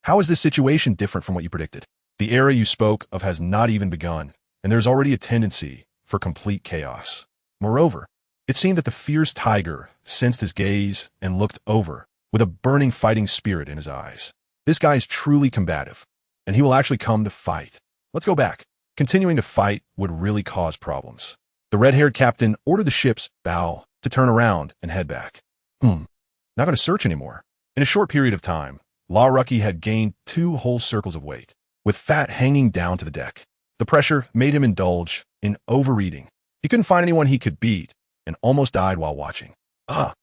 how is this situation different from what you predicted? The era you spoke of has not even begun, and there's already a tendency for complete chaos. Moreover, it seemed that the fierce tiger sensed his gaze and looked over with a burning fighting spirit in his eyes. This guy is truly combative, and he will actually come to fight. Let's go back. Continuing to fight would really cause problems. The red-haired captain ordered the ship's bow to turn around and head back. Not going to search anymore. In a short period of time, La Rucky had gained 2 whole circles of weight, with fat hanging down to the deck. The pressure made him indulge in overeating. He couldn't find anyone he could beat, and almost died while watching. No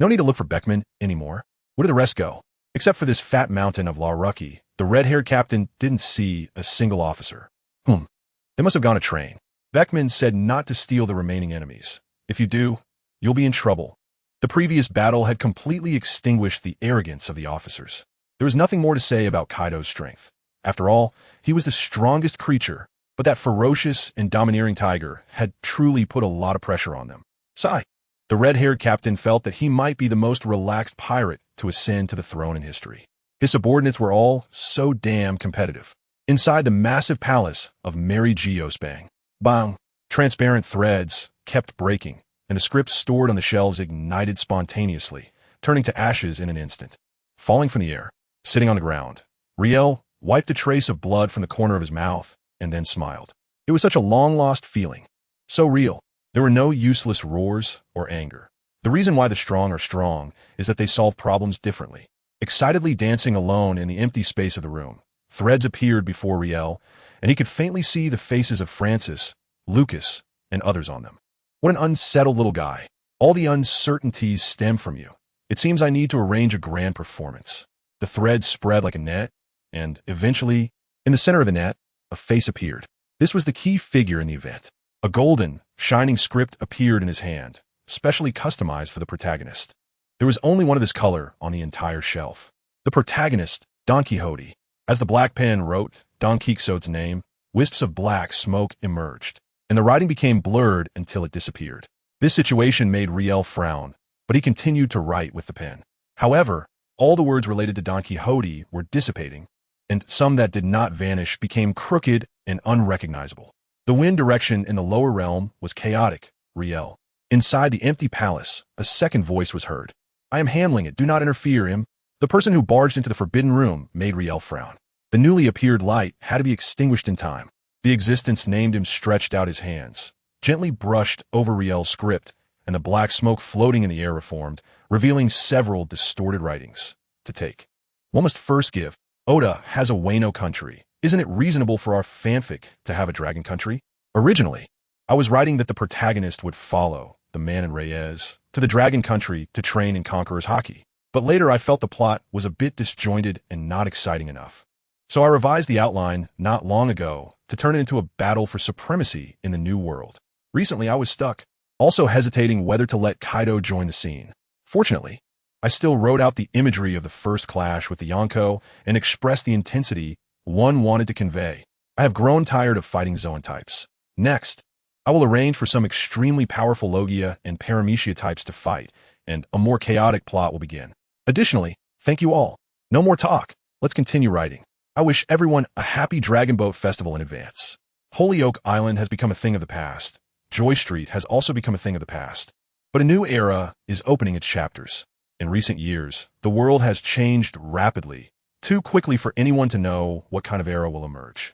need to look for Beckman anymore. Where did the rest go? Except for this fat mountain of La Rucky, the red-haired captain didn't see a single officer. They must have gone to train. Beckman said not to steal the remaining enemies. If you do, you'll be in trouble. The previous battle had completely extinguished the arrogance of the officers. There was nothing more to say about Kaido's strength. After all, he was the strongest creature, but that ferocious and domineering tiger had truly put a lot of pressure on them. Sigh. The red-haired captain felt that he might be the most relaxed pirate to ascend to the throne in history. His subordinates were all so damn competitive. Inside the massive palace of Mary Geospang, bang, transparent threads kept breaking, and the scripts stored on the shelves ignited spontaneously, turning to ashes in an instant. Falling from the air, sitting on the ground, Riel wiped a trace of blood from the corner of his mouth and then smiled. It was such a long-lost feeling. So real. There were no useless roars or anger. The reason why the strong are strong is that they solve problems differently. Excitedly dancing alone in the empty space of the room, threads appeared before Riel, and he could faintly see the faces of Francis, Lucas, and others on them. What an unsettled little guy. All the uncertainties stem from you. It seems I need to arrange a grand performance. The threads spread like a net, and eventually, in the center of the net, a face appeared. This was the key figure in the event. A golden, shining script appeared in his hand, specially customized for the protagonist. There was only one of this color on the entire shelf. The protagonist, Don Quixote. As the black pen wrote Don Quixote's name, wisps of black smoke emerged, and the writing became blurred until it disappeared. This situation made Riel frown, but he continued to write with the pen. However, all the words related to Don Quixote were dissipating, and some that did not vanish became crooked and unrecognizable. The wind direction in the lower realm was chaotic, Riel. Inside the empty palace, a second voice was heard. I am handling it, do not interfere, Im. The person who barged into the forbidden room made Riel frown. The newly appeared light had to be extinguished in time. The existence named him stretched out his hands, gently brushed over Riel's script, and the black smoke floating in the air reformed, revealing several distorted writings. To take. One must first give. Oda has a Wano country. Isn't it reasonable for our fanfic to have a dragon country? Originally, I was writing that the protagonist would follow, the man in Reyes, to the dragon country to train in Conqueror's Haki. But later I felt the plot was a bit disjointed and not exciting enough. So I revised the outline not long ago to turn it into a battle for supremacy in the new world. Recently I was stuck, also hesitating whether to let Kaido join the scene. Fortunately, I still wrote out the imagery of the first clash with the Yonko and expressed the intensity one wanted to convey. I have grown tired of fighting Zoan types. Next, I will arrange for some extremely powerful Logia and Paramecia types to fight, and a more chaotic plot will begin. Additionally, thank you all. No more talk. Let's continue writing. I wish everyone a happy Dragon Boat Festival in advance. Holyoke Island has become a thing of the past. Joy Street has also become a thing of the past. But a new era is opening its chapters. In recent years, the world has changed rapidly, too quickly for anyone to know what kind of era will emerge.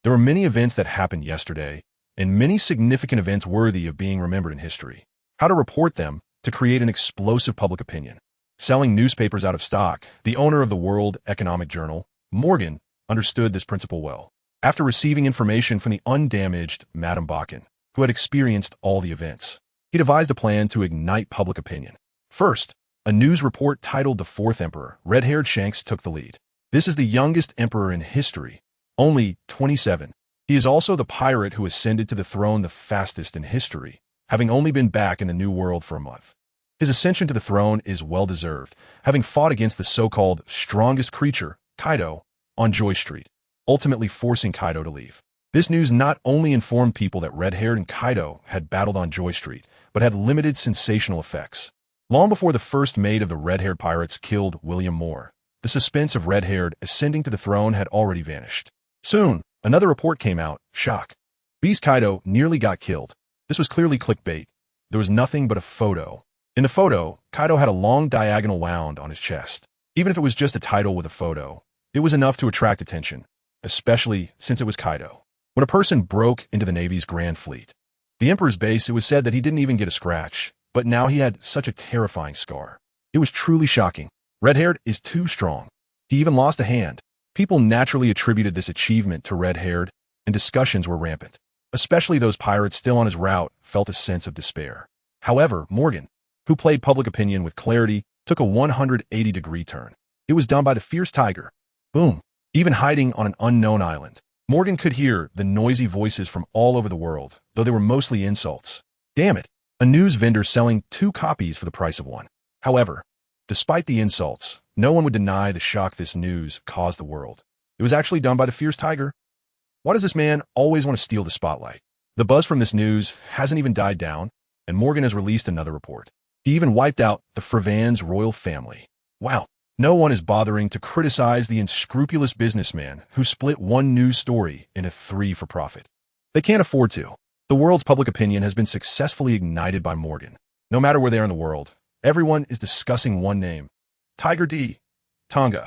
There were many events that happened yesterday, and many significant events worthy of being remembered in history. How to report them to create an explosive public opinion. Selling newspapers out of stock, the owner of the World Economic Journal, Morgan, understood this principle well. After receiving information from the undamaged Madame Bakken, who had experienced all the events, he devised a plan to ignite public opinion. First, a news report titled The Fourth Emperor, red-haired Shanks, took the lead. This is the youngest emperor in history, only 27. He is also the pirate who ascended to the throne the fastest in history, having only been back in the New World for a month. His ascension to the throne is well-deserved, having fought against the so-called strongest creature, Kaido, on Joy Street, ultimately forcing Kaido to leave. This news not only informed people that Red-Haired and Kaido had battled on Joy Street, but had limited sensational effects. Long before the first mate of the red-haired pirates killed William Moore, the suspense of Red-Haired ascending to the throne had already vanished. Soon, another report came out, shock. Beast Kaido nearly got killed. This was clearly clickbait. There was nothing but a photo. In the photo, Kaido had a long diagonal wound on his chest. Even if it was just a title with a photo, it was enough to attract attention, especially since it was Kaido. When a person broke into the Navy's Grand Fleet, the Emperor's base, it was said that he didn't even get a scratch, but now he had such a terrifying scar. It was truly shocking. Red-Haired is too strong. He even lost a hand. People naturally attributed this achievement to Red-Haired, and discussions were rampant. Especially those pirates still on his route felt a sense of despair. However, Morgan, who played public opinion with clarity, took a 180-degree turn. It was done by the fierce tiger. Boom. Even hiding on an unknown island, Morgan could hear the noisy voices from all over the world, though they were mostly insults. Damn it. A news vendor selling 2 copies for the price of 1. However, despite the insults, no one would deny the shock this news caused the world. It was actually done by the fierce tiger. Why does this man always want to steal the spotlight? The buzz from this news hasn't even died down, and Morgan has released another report. He even wiped out the Frevan's royal family. Wow. No one is bothering to criticize the unscrupulous businessman who split one news story into 3 for profit. They can't afford to. The world's public opinion has been successfully ignited by Morgan. No matter where they are in the world, everyone is discussing one name. Tiger D. Tang Ge.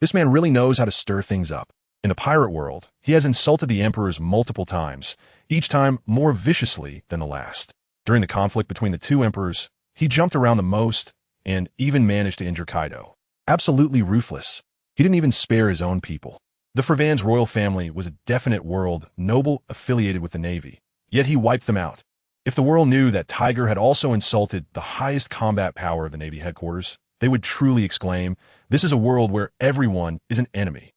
This man really knows how to stir things up. In the pirate world, he has insulted the emperors multiple times, each time more viciously than the last. During the conflict between the 2 emperors, he jumped around the most and even managed to injure Kaido. Absolutely ruthless. He didn't even spare his own people. The Frevan's royal family was a definite world noble affiliated with the Navy, yet he wiped them out. If the world knew that Tiger had also insulted the highest combat power of the Navy headquarters, they would truly exclaim, "This is a world where everyone is an enemy."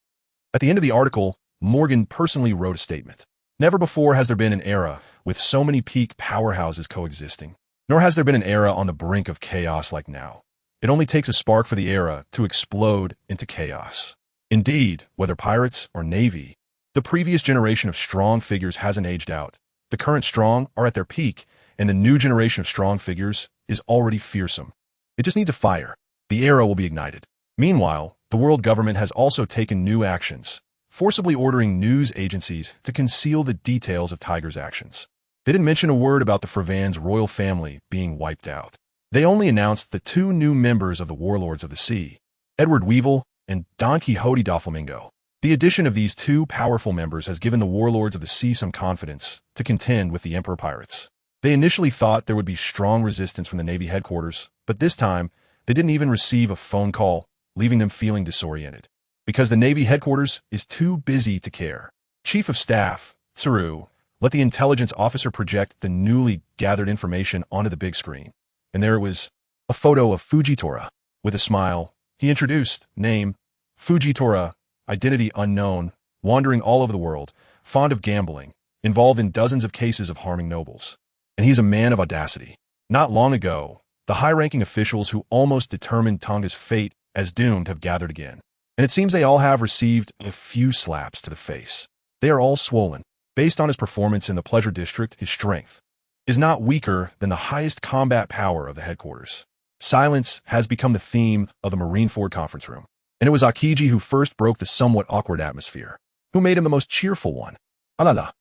At the end of the article, Morgan personally wrote a statement. Never before has there been an era with so many peak powerhouses coexisting, nor has there been an era on the brink of chaos like now. It only takes a spark for the era to explode into chaos. Indeed, whether pirates or Navy, the previous generation of strong figures hasn't aged out. The current strong are at their peak, and the new generation of strong figures is already fearsome. It just needs a fire. the era will be ignited. Meanwhile, the world government has also taken new actions, forcibly ordering news agencies to conceal the details of Tiger's actions. They didn't mention a word about the Fravan's royal family being wiped out. They only announced the two new members of the Warlords of the Sea, Edward Weevil and Don Quixote Doflamingo. The addition of these two powerful members has given the Warlords of the Sea some confidence to contend with the Emperor pirates. They initially thought there would be strong resistance from the Navy headquarters, but this time, they didn't even receive a phone call, leaving them feeling disoriented. Because the Navy headquarters is too busy to care. Chief of Staff, Tsaru, let the intelligence officer project the newly gathered information onto the big screen. And there it was, a photo of Fujitora. With a smile, he introduced, name, Fujitora, identity unknown, wandering all over the world, fond of gambling, involved in dozens of cases of harming nobles. And he's a man of audacity. Not long ago, the high-ranking officials who almost determined Tange's fate as doomed have gathered again. And it seems they all have received a few slaps to the face. They are all swollen. Based on his performance in the Pleasure District, his strength is not weaker than the highest combat power of the headquarters. Silence has become the theme of the Marineford conference room. And it was Aokiji who first broke the somewhat awkward atmosphere, who made him the most cheerful one. Alala.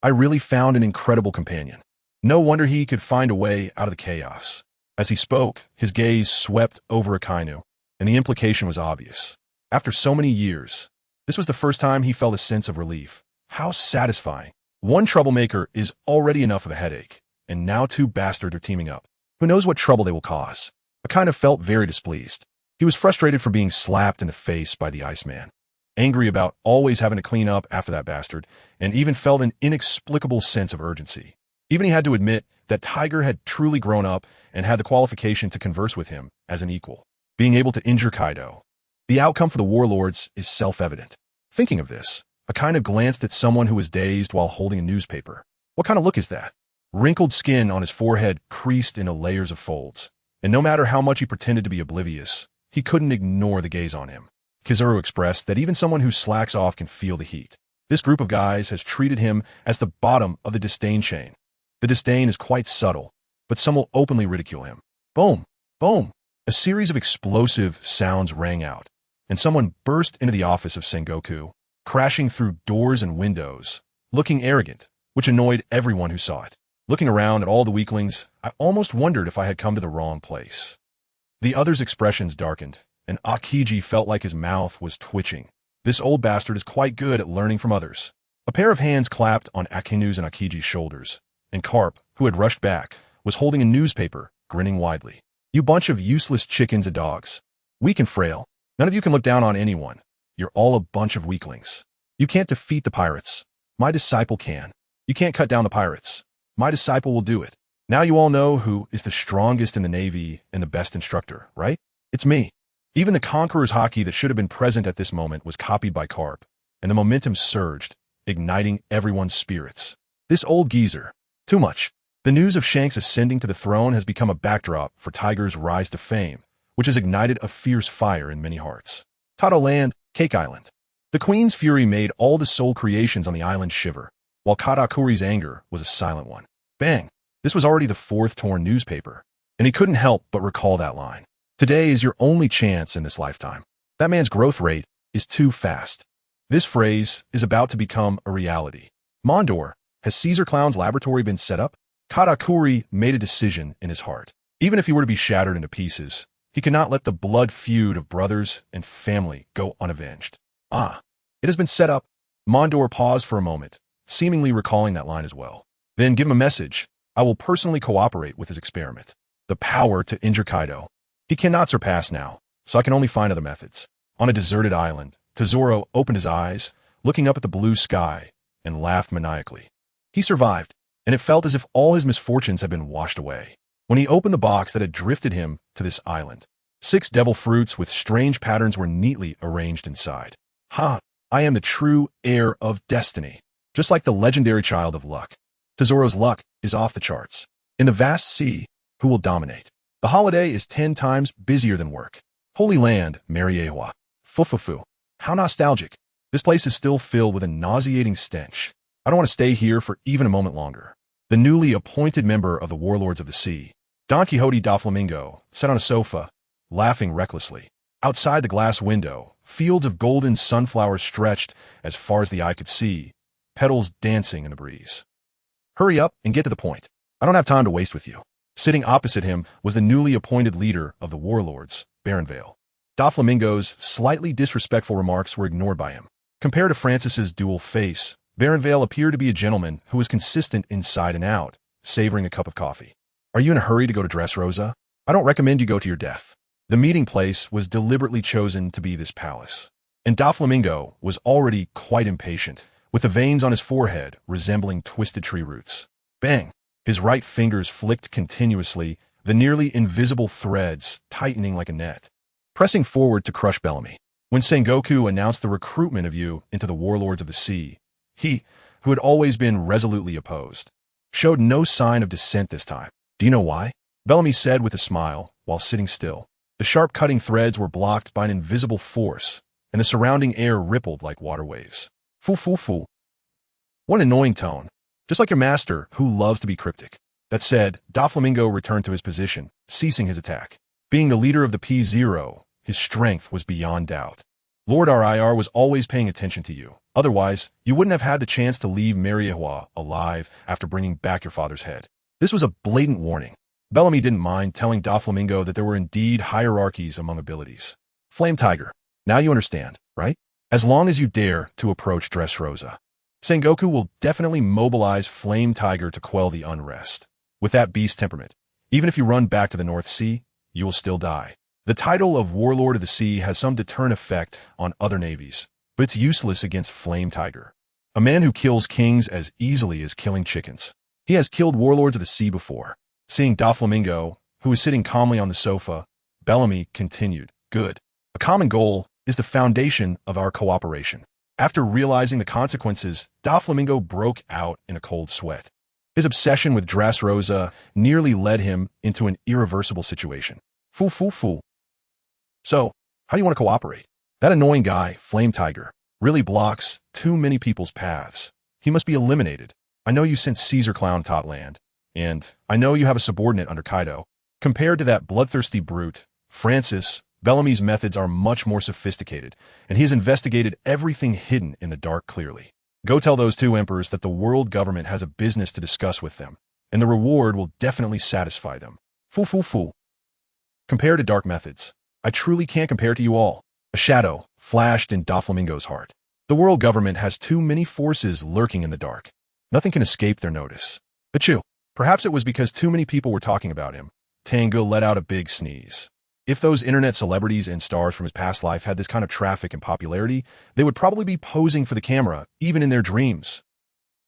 I really found an incredible companion. No wonder he could find a way out of the chaos. As he spoke, his gaze swept over Akainu, and the implication was obvious. After so many years, this was the first time he felt a sense of relief. How satisfying. One troublemaker is already enough of a headache, and now two bastards are teaming up. Who knows what trouble they will cause? Akainu felt very displeased. He was frustrated for being slapped in the face by the Iceman, angry about always having to clean up after that bastard, and even felt an inexplicable sense of urgency. Even he had to admit that Tiger had truly grown up and had the qualification to converse with him as an equal. Being able to injure Kaido. The outcome for the Warlords is self-evident. Thinking of this, Akainu glanced at someone who was dazed while holding a newspaper. What kind of look is that? Wrinkled skin on his forehead creased into layers of folds, and no matter how much he pretended to be oblivious, he couldn't ignore the gaze on him. Kizaru expressed that even someone who slacks off can feel the heat. This group of guys has treated him as the bottom of the disdain chain. The disdain is quite subtle, but some will openly ridicule him. Boom! Boom! A series of explosive sounds rang out, and someone burst into the office of Sengoku, crashing through doors and windows, looking arrogant, which annoyed everyone who saw it. Looking around at all the weaklings, I almost wondered if I had come to the wrong place. The others' expressions darkened, and Aokiji felt like his mouth was twitching. This old bastard is quite good at learning from others. A pair of hands clapped on Akinu's and Akiji's shoulders, and Carp, who had rushed back, was holding a newspaper, grinning widely. You bunch of useless chickens and dogs. Weak and frail. None of you can look down on anyone. You're all a bunch of weaklings. You can't defeat the pirates. My disciple can. You can't cut down the pirates. My disciple will do it. Now you all know who is the strongest in the Navy and the best instructor, right? It's me. Even the Conqueror's haki that should have been present at this moment was copied by Carp, and the momentum surged, igniting everyone's spirits. This old geezer. Too much. The news of Shanks ascending to the throne has become a backdrop for Tiger's rise to fame, which has ignited a fierce fire in many hearts. Tato Land, Cake Island. The Queen's fury made all the soul creations on the island shiver, while Katakuri's anger was a silent one. Bang! This was already the fourth torn newspaper, and he couldn't help but recall that line. Today is your only chance in this lifetime. That man's growth rate is too fast. This phrase is about to become a reality. Mondor, has Caesar Clown's laboratory been set up? Katakuri made a decision in his heart. Even if he were to be shattered into pieces, he could not let the blood feud of brothers and family go unavenged. Ah, it has been set up. Mondor paused for a moment, seemingly recalling that line as well. Then give him a message. I will personally cooperate with his experiment. The power to injure Kaido. He cannot surpass now, so I can only find other methods. On a deserted island, Tezoro opened his eyes, looking up at the blue sky, and laughed maniacally. He survived, and it felt as if all his misfortunes had been washed away. When he opened the box that had drifted him to this island, 6 devil fruits with strange patterns were neatly arranged inside. Ha! I am the true heir of destiny, just like the legendary child of luck. Tesoro's luck is off the charts. In the vast sea, who will dominate? The holiday is 10 times busier than work. Holy Land, Mariewa. Fufufu. How nostalgic. This place is still filled with a nauseating stench. I don't want to stay here for even a moment longer. The newly appointed member of the Warlords of the Sea, Don Quixote Doflamingo, sat on a sofa, laughing recklessly. Outside the glass window, fields of golden sunflowers stretched as far as the eye could see, petals dancing in the breeze. Hurry up and get to the point. I don't have time to waste with you. Sitting opposite him was the newly appointed leader of the warlords, Baronvale. Doflamingo's slightly disrespectful remarks were ignored by him. Compared to Francis's dual face, Baronvale appeared to be a gentleman who was consistent inside and out, savoring a cup of coffee. Are you in a hurry to go to Dressrosa? I don't recommend you go to your death. The meeting place was deliberately chosen to be this palace. And Doflamingo was already quite impatient, with the veins on his forehead resembling twisted tree roots. Bang! His right fingers flicked continuously, the nearly invisible threads tightening like a net, pressing forward to crush Bellamy. When Sengoku announced the recruitment of you into the warlords of the sea, he, who had always been resolutely opposed, showed no sign of dissent this time. Do you know why? Bellamy said with a smile, while sitting still. The sharp cutting threads were blocked by an invisible force, and the surrounding air rippled like water waves. Fool. What an annoying tone. Just like your master, who loves to be cryptic. That said, Doflamingo returned to his position, ceasing his attack. Being the leader of the P0, his strength was beyond doubt. Lord RIR was always paying attention to you. Otherwise, you wouldn't have had the chance to leave Mariehua alive after bringing back your father's head. This was a blatant warning. Bellamy didn't mind telling Doflamingo that there were indeed hierarchies among abilities. Flame Tiger. Now you understand, right? As long as you dare to approach Dressrosa, Sengoku will definitely mobilize Flame Tiger to quell the unrest. With that beast temperament, even if you run back to the North Sea, you will still die. The title of Warlord of the Sea has some deterrent effect on other navies, but it's useless against Flame Tiger, a man who kills kings as easily as killing chickens. He has killed warlords of the sea before. Seeing Doflamingo, who was sitting calmly on the sofa, Bellamy continued, Good. A common goal is the foundation of our cooperation. After realizing the consequences, Doflamingo broke out in a cold sweat. His obsession with Dressrosa nearly led him into an irreversible situation. Fool. So, how do you want to cooperate? That annoying guy, Flame Tiger, really blocks too many people's paths. He must be eliminated. I know you sent Caesar Clown tot land, and I know you have a subordinate under Kaido. Compared to that bloodthirsty brute, Francis, Bellamy's methods are much more sophisticated, and he has investigated everything hidden in the dark clearly. Go tell those two emperors that the world government has a business to discuss with them, and the reward will definitely satisfy them. Fool. Compared to dark methods, I truly can't compare to you all. A shadow flashed in Doflamingo's heart. The world government has too many forces lurking in the dark. Nothing can escape their notice. Achoo. Perhaps it was because too many people were talking about him. Tang Ge let out a big sneeze. If those internet celebrities and stars from his past life had this kind of traffic and popularity, they would probably be posing for the camera, even in their dreams.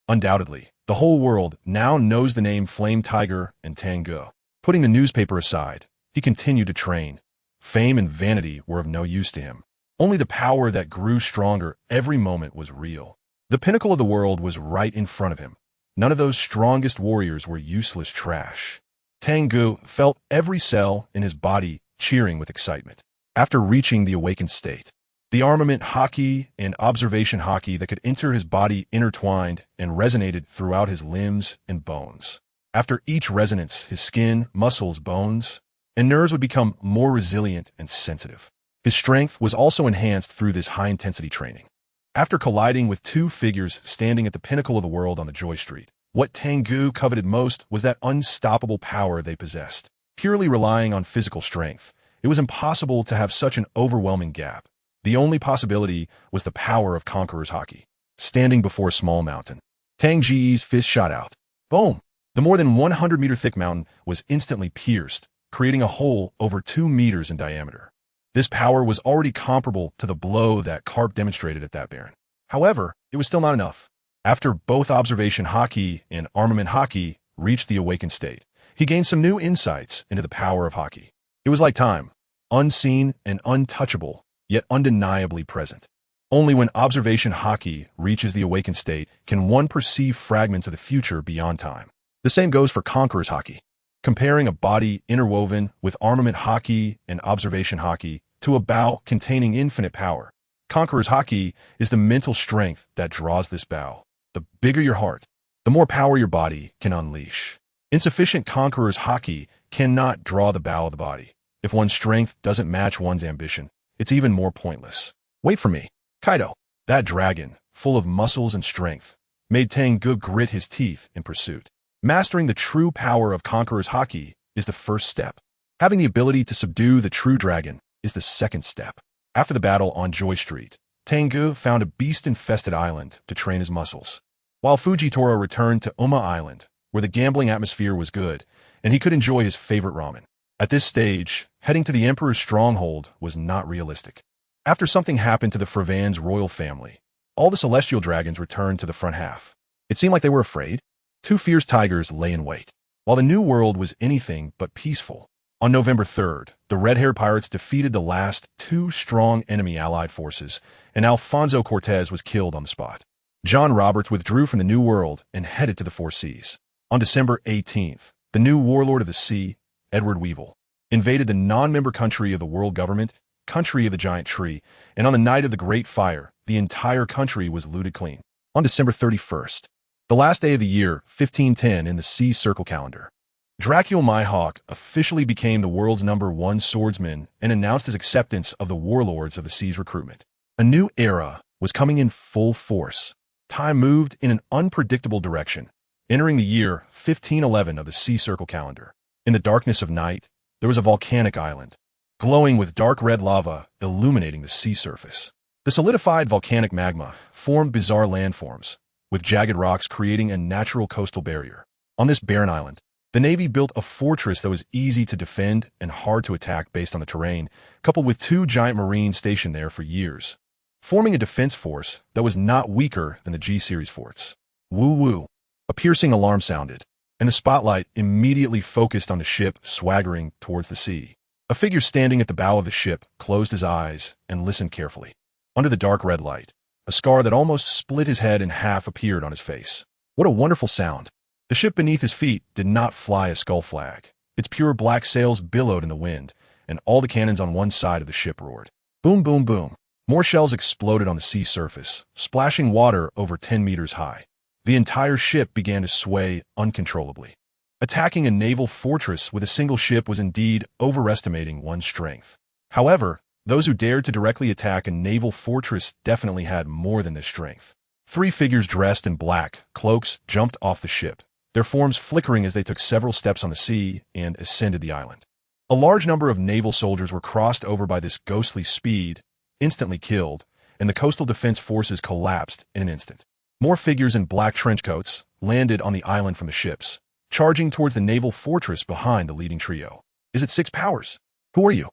Undoubtedly, the whole world now knows the name Flame Tiger and Tang Ge. Putting the newspaper aside, he continued to train. Fame and vanity were of no use to him. Only the power that grew stronger every moment was real. The pinnacle of the world was right in front of him. None of those strongest warriors were useless trash. Tang Ge felt every cell in his body cheering with excitement. After reaching the awakened state, the armament haki and observation haki that could enter his body intertwined and resonated throughout his limbs and bones. After each resonance, his skin, muscles, bones, and nerves would become more resilient and sensitive. His strength was also enhanced through this high-intensity training. After colliding with two figures standing at the pinnacle of the world on the Joy Street, what Tang Ge coveted most was that unstoppable power they possessed. Purely relying on physical strength, it was impossible to have such an overwhelming gap. The only possibility was the power of Conqueror's Haki. Standing before a small mountain, Tang Ge's fist shot out. Boom! The more than 100-meter thick mountain was instantly pierced, creating a hole over 2 meters in diameter. This power was already comparable to the blow that Carp demonstrated at that Baron. However, it was still not enough. After both observation haki and armament haki reached the awakened state, he gained some new insights into the power of haki. It was like time, unseen and untouchable, yet undeniably present. Only when observation haki reaches the awakened state can one perceive fragments of the future beyond time. The same goes for Conqueror's Haki. Comparing a body interwoven with armament haki and observation haki to a bow containing infinite power, Conqueror's Haki is the mental strength that draws this bow. The bigger your heart, the more power your body can unleash. Insufficient Conqueror's Haki cannot draw the bow of the body. If one's strength doesn't match one's ambition, it's even more pointless. Wait for me. Kaido, that dragon, full of muscles and strength, made Tang Ge grit his teeth in pursuit. Mastering the true power of Conqueror's Haki is the first step. Having the ability to subdue the true dragon is the second step. After the battle on Joy Street, Tang Ge found a beast-infested island to train his muscles, while Fujitora returned to Oma Island, where the gambling atmosphere was good, and he could enjoy his favorite ramen. At this stage, heading to the Emperor's stronghold was not realistic. After something happened to the Fravan's royal family, all the celestial dragons returned to the front half. It seemed like they were afraid. Two fierce tigers lay in wait, while the New World was anything but peaceful. On November 3rd, the red-haired pirates defeated the last two strong enemy allied forces, and Alfonso Cortez was killed on the spot. John Roberts withdrew from the New World and headed to the Four Seas. On December 18th, the new warlord of the sea, Edward Weevil, invaded the non-member country of the world government, country of the giant tree, and on the night of the Great Fire, the entire country was looted clean. On December 31st, the last day of the year, 1510 in the Sea Circle calendar, Dracul Mihawk officially became the world's #1 swordsman and announced his acceptance of the warlords of the sea's recruitment. A new era was coming in full force. Time moved in an unpredictable direction, entering the year 1511 of the Sea Circle calendar. In the darkness of night, there was a volcanic island, glowing with dark red lava illuminating the sea surface. The solidified volcanic magma formed bizarre landforms, with jagged rocks creating a natural coastal barrier. On this barren island, the Navy built a fortress that was easy to defend and hard to attack based on the terrain, coupled with two giant marines stationed there for years, forming a defense force that was not weaker than the G-series forts. Woo-woo. A piercing alarm sounded, and the spotlight immediately focused on the ship swaggering towards the sea. A figure standing at the bow of the ship closed his eyes and listened carefully. Under the dark red light, a scar that almost split his head in half appeared on his face. What a wonderful sound. The ship beneath his feet did not fly a skull flag. Its pure black sails billowed in the wind, and all the cannons on one side of the ship roared. Boom, boom, boom. More shells exploded on the sea surface, splashing water over 10 meters high. The entire ship began to sway uncontrollably. Attacking a naval fortress with a single ship was indeed overestimating one's strength. However, those who dared to directly attack a naval fortress definitely had more than this strength. Three figures dressed in black cloaks jumped off the ship, their forms flickering as they took several steps on the sea and ascended the island. A large number of naval soldiers were crossed over by this ghostly speed, instantly killed, and the coastal defense forces collapsed in an instant. More figures in black trench coats landed on the island from the ships, charging towards the naval fortress behind the leading trio. Is it Six Powers? Who are you?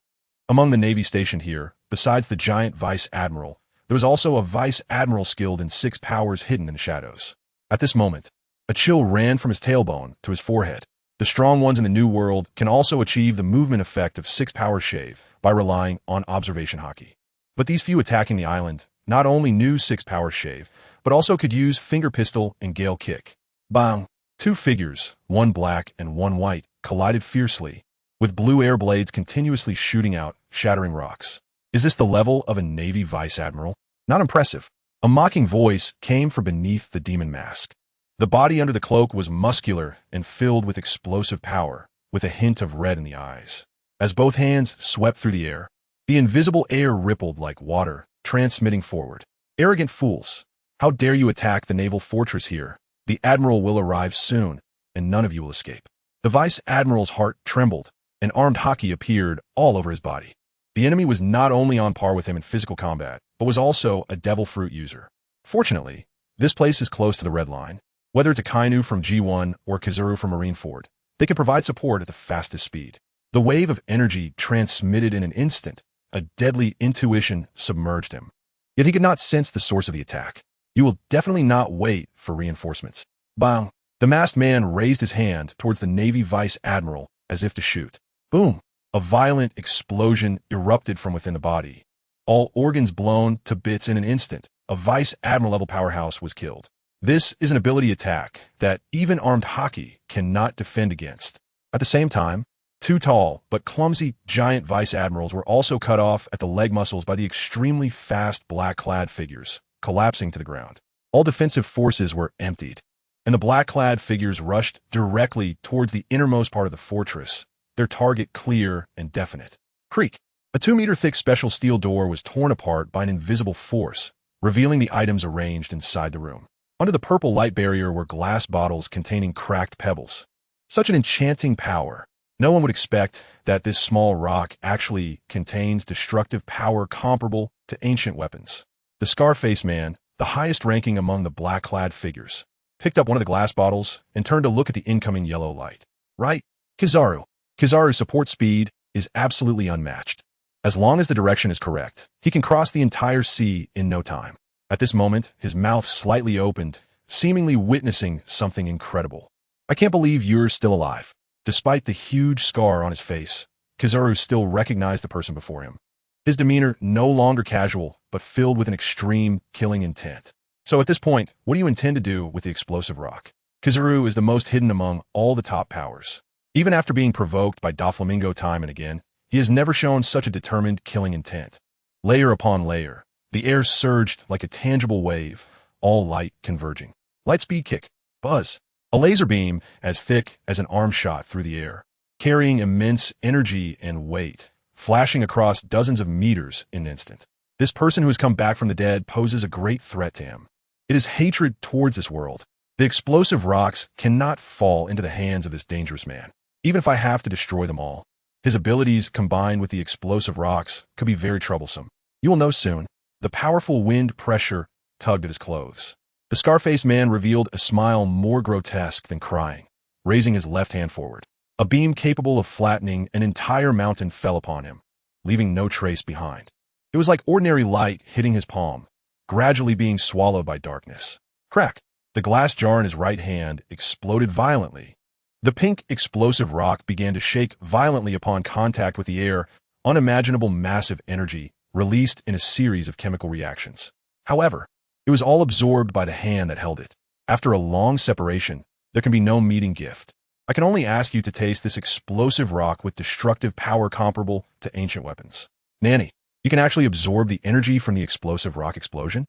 Among the Navy stationed here, besides the giant Vice Admiral, there was also a Vice Admiral skilled in Six Powers hidden in the shadows. At this moment, a chill ran from his tailbone to his forehead. The strong ones in the New World can also achieve the movement effect of Six Powers Shave by relying on observation haki. But these few attacking the island not only knew Six Powers Shave, but also could use Finger Pistol and Gale Kick. Bang! Two figures, one black and one white, collided fiercely, with blue air blades continuously shooting out, shattering rocks. Is this the level of a Navy Vice Admiral? Not impressive. A mocking voice came from beneath the demon mask. The body under the cloak was muscular and filled with explosive power, with a hint of red in the eyes. As both hands swept through the air, the invisible air rippled like water, transmitting forward. Arrogant fools! How dare you attack the naval fortress here? The Admiral will arrive soon, and none of you will escape. The Vice Admiral's heart trembled, and armed haki appeared all over his body. The enemy was not only on par with him in physical combat, but was also a devil fruit user. Fortunately, this place is close to the red line. Whether it's a Kainu from G1 or Kazuru from Marineford, they can provide support at the fastest speed. The wave of energy transmitted in an instant, a deadly intuition submerged him. Yet he could not sense the source of the attack. You will definitely not wait for reinforcements. Bang! The masked man raised his hand towards the Navy Vice Admiral as if to shoot. Boom! A violent explosion erupted from within the body. All organs blown to bits in an instant. A Vice Admiral-level powerhouse was killed. This is an ability attack that even armed haki cannot defend against. At the same time, two tall but clumsy giant Vice Admirals were also cut off at the leg muscles by the extremely fast black-clad figures, collapsing to the ground. All defensive forces were emptied, and the black-clad figures rushed directly towards the innermost part of the fortress, their target clear and definite. Creak. A 2-meter-thick special steel door was torn apart by an invisible force, revealing the items arranged inside the room. Under the purple light barrier were glass bottles containing cracked pebbles. Such an enchanting power. No one would expect that this small rock actually contains destructive power comparable to ancient weapons. The Scarface Man, the highest ranking among the black-clad figures, picked up one of the glass bottles and turned to look at the incoming yellow light. Right, Kizaru. Kizaru's support speed is absolutely unmatched. As long as the direction is correct, he can cross the entire sea in no time. At this moment, his mouth slightly opened, seemingly witnessing something incredible. I can't believe you're still alive. Despite the huge scar on his face, Kizaru still recognized the person before him. His demeanor no longer casual, but filled with an extreme, killing intent. So at this point, what do you intend to do with the explosive rock? Kizaru is the most hidden among all the top powers. Even after being provoked by Doflamingo time and again, he has never shown such a determined killing intent. Layer upon layer, the air surged like a tangible wave, all light converging. Light speed kick. Buzz. A laser beam as thick as an arm shot through the air, carrying immense energy and weight, flashing across dozens of meters in an instant. This person who has come back from the dead poses a great threat to him. It is hatred towards this world. The explosive rocks cannot fall into the hands of this dangerous man, even if I have to destroy them all. His abilities combined with the explosive rocks could be very troublesome. You will know soon. The powerful wind pressure tugged at his clothes. The Scarface Man revealed a smile more grotesque than crying, raising his left hand forward. A beam capable of flattening an entire mountain fell upon him, leaving no trace behind. It was like ordinary light hitting his palm, gradually being swallowed by darkness. Crack! The glass jar in his right hand exploded violently. The pink explosive rock began to shake violently upon contact with the air, unimaginable massive energy released in a series of chemical reactions. However, it was all absorbed by the hand that held it. After a long separation, there can be no meeting gift. I can only ask you to taste this explosive rock with destructive power comparable to ancient weapons. Nanny, you can actually absorb the energy from the explosive rock explosion?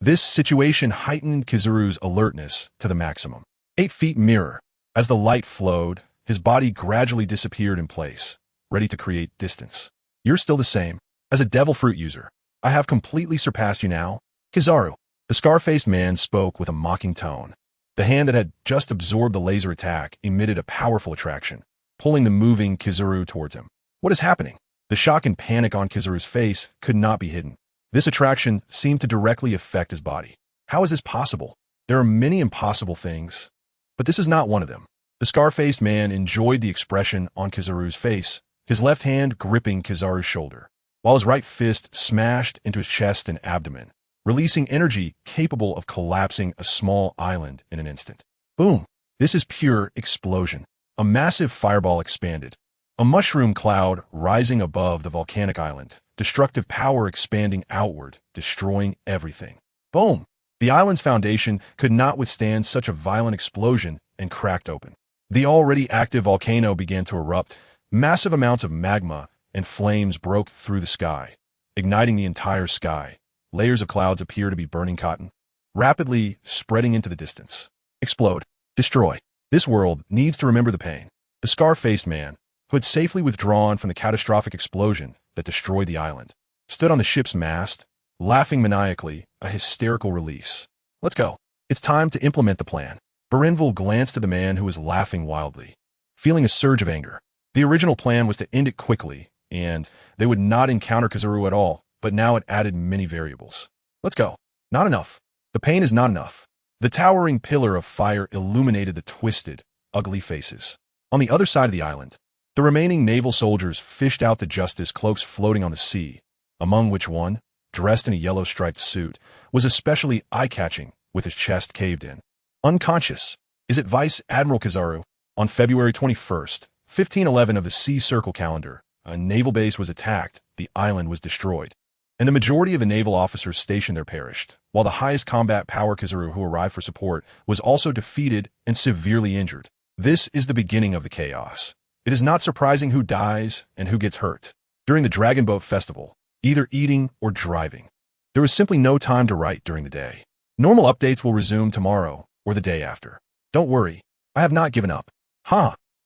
This situation heightened Kizaru's alertness to the maximum. 8 feet mirror. As the light flowed, his body gradually disappeared in place, ready to create distance. You're still the same. As a devil fruit user, I have completely surpassed you now. Kizaru. The scar-faced man spoke with a mocking tone. The hand that had just absorbed the laser attack emitted a powerful attraction, pulling the moving Kizaru towards him. What is happening? The shock and panic on Kizaru's face could not be hidden. This attraction seemed to directly affect his body. How is this possible? There are many impossible things, but this is not one of them. The scar-faced man enjoyed the expression on Kizaru's face, his left hand gripping Kizaru's shoulder, while his right fist smashed into his chest and abdomen, releasing energy capable of collapsing a small island in an instant. Boom! This is pure explosion. A massive fireball expanded. A mushroom cloud rising above the volcanic island, destructive power expanding outward, destroying everything. Boom! The island's foundation could not withstand such a violent explosion and cracked open. The already active volcano began to erupt. Massive amounts of magma and flames broke through the sky, igniting the entire sky. Layers of clouds appear to be burning cotton, rapidly spreading into the distance. Explode. Destroy. This world needs to remember the pain. The scar-faced man, who had safely withdrawn from the catastrophic explosion that destroyed the island, stood on the ship's mast, laughing maniacally, a hysterical release. Let's go. It's time to implement the plan. Berenville glanced at the man who was laughing wildly, feeling a surge of anger. The original plan was to end it quickly, and they would not encounter Kizaru at all, but now it added many variables. Let's go. Not enough. The pain is not enough. The towering pillar of fire illuminated the twisted, ugly faces. On the other side of the island, the remaining naval soldiers fished out the justice cloaks floating on the sea, among which one, dressed in a yellow-striped suit, was especially eye-catching with his chest caved in. Unconscious. Is it Vice Admiral Kizaru? On February 21st, 1511 of the Sea Circle calendar, a naval base was attacked, the island was destroyed, and the majority of the naval officers stationed there perished, while the highest combat power Kizaru who arrived for support was also defeated and severely injured. This is the beginning of the chaos. It is not surprising who dies and who gets hurt. During the Dragon Boat Festival, either eating or driving, there was simply no time to write during the day. Normal updates will resume tomorrow or the day after. Don't worry, I have not given up.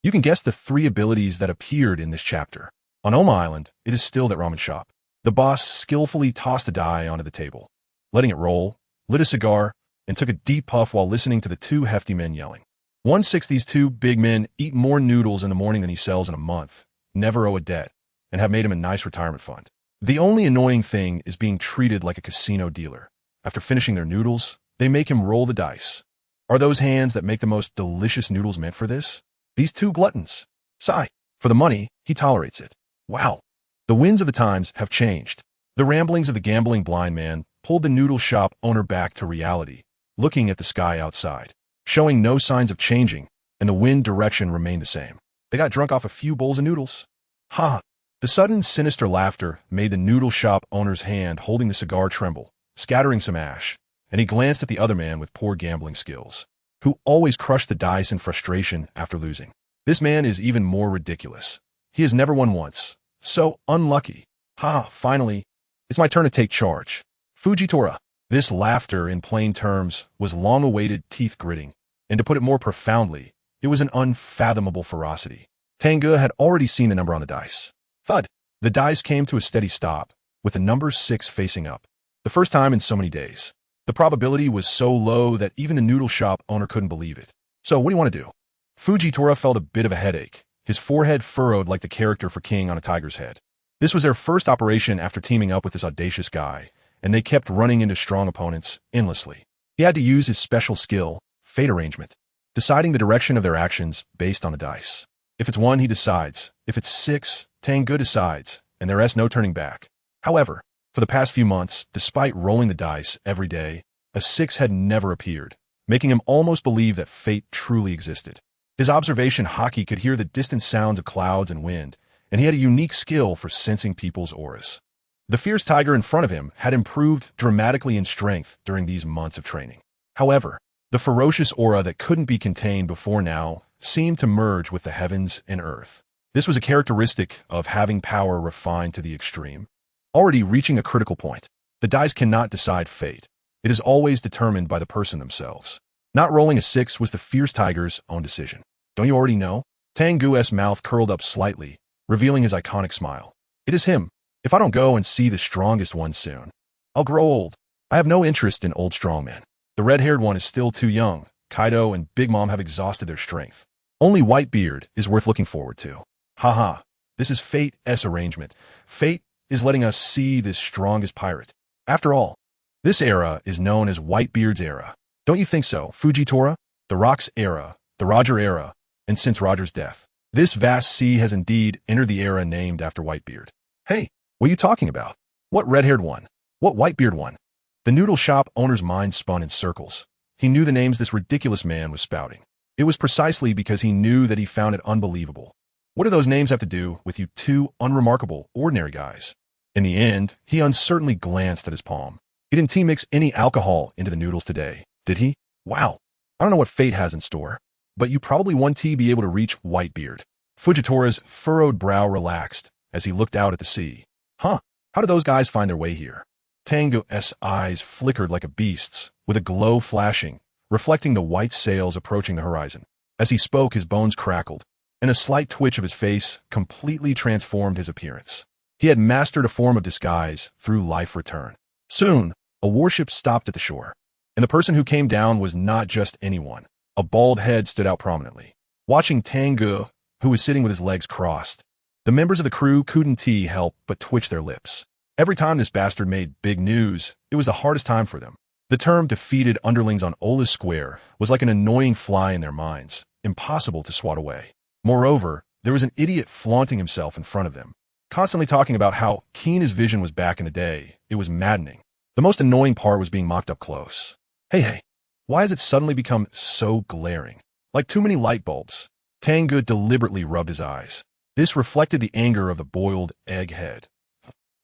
You can guess the 3 abilities that appeared in this chapter. On Oma Island, it is still that ramen shop. The boss skillfully tossed a die onto the table, letting it roll, lit a cigar, and took a deep puff while listening to the two hefty men yelling. 1/6 these two big men eat more noodles in the morning than he sells in a month, never owe a debt, and have made him a nice retirement fund. The only annoying thing is being treated like a casino dealer. After finishing their noodles, they make him roll the dice. Are those hands that make the most delicious noodles meant for this? These two gluttons. Sigh. For the money, he tolerates it. Wow. The winds of the times have changed. The ramblings of the gambling blind man pulled the noodle shop owner back to reality, looking at the sky outside, showing no signs of changing, and the wind direction remained the same. They got drunk off a few bowls of noodles. Ha! The sudden sinister laughter made the noodle shop owner's hand holding the cigar tremble, scattering some ash, and he glanced at the other man with poor gambling skills, who always crushed the dice in frustration after losing. This man is even more ridiculous. He has never won once. So unlucky. Ha! Finally, it's my turn to take charge. Fujitora. This laughter, in plain terms, was long-awaited teeth gritting, and to put it more profoundly, it was an unfathomable ferocity. Tang Ge had already seen the number on the dice. Thud! The dice came to a steady stop, with the number 6 facing up. The first time in so many days. The probability was so low that even the noodle shop owner couldn't believe it. So what do you want to do? Fujitora felt a bit of a headache, his forehead furrowed like the character for King on a tiger's head. This was their first operation after teaming up with this audacious guy, and they kept running into strong opponents endlessly. He had to use his special skill, fate arrangement, deciding the direction of their actions based on the dice. If it's 1, he decides. If it's 6, Tang Ge decides, and there's no turning back. However, for the past few months, despite rolling the dice every day, a 6 had never appeared, making him almost believe that fate truly existed. His observation haki could hear the distant sounds of clouds and wind, and he had a unique skill for sensing people's auras. The fierce tiger in front of him had improved dramatically in strength during these months of training. However, the ferocious aura that couldn't be contained before now seemed to merge with the heavens and earth. This was a characteristic of having power refined to the extreme, already reaching a critical point. The dice cannot decide fate. It is always determined by the person themselves. Not rolling a 6 was the fierce tiger's own decision. Don't you already know? Tang Ge's mouth curled up slightly, revealing his iconic smile. It is him. If I don't go and see the strongest one soon, I'll grow old. I have no interest in old strongmen. The red-haired one is still too young. Kaido and Big Mom have exhausted their strength. Only Whitebeard is worth looking forward to. Haha, this is Fate's arrangement. Fate is letting us see this strongest pirate. After all, this era is known as Whitebeard's era. Don't you think so, Fujitora? The Rock's era, the Roger era, and since Roger's death, this vast sea has indeed entered the era named after Whitebeard. Hey, what are you talking about? What red-haired one? What Whitebeard one? The noodle shop owner's mind spun in circles. He knew the names this ridiculous man was spouting. It was precisely because he knew that he found it unbelievable. What do those names have to do with you two unremarkable, ordinary guys? In the end, he uncertainly glanced at his palm. He didn't mix any alcohol into the noodles today, did he? Wow. I don't know what fate has in store, but you probably won't be able to reach Whitebeard. Fujitora's furrowed brow relaxed as he looked out at the sea. Huh, how did those guys find their way here? Tang Ge's eyes flickered like a beast's, with a glow flashing, reflecting the white sails approaching the horizon. As he spoke, his bones crackled, and a slight twitch of his face completely transformed his appearance. He had mastered a form of disguise through life return. Soon, a warship stopped at the shore, and the person who came down was not just anyone. A bald head stood out prominently. Watching Tang Ge, who was sitting with his legs crossed, the members of the crew couldn't help but twitch their lips. Every time this bastard made big news, it was the hardest time for them. The term defeated underlings on Ola's Square was like an annoying fly in their minds, impossible to swat away. Moreover, there was an idiot flaunting himself in front of them, constantly talking about how keen his vision was back in the day. It was maddening. The most annoying part was being mocked up close. Hey, why has it suddenly become so glaring? Like too many light bulbs. Tang Ge deliberately rubbed his eyes. This reflected the anger of the boiled egg head.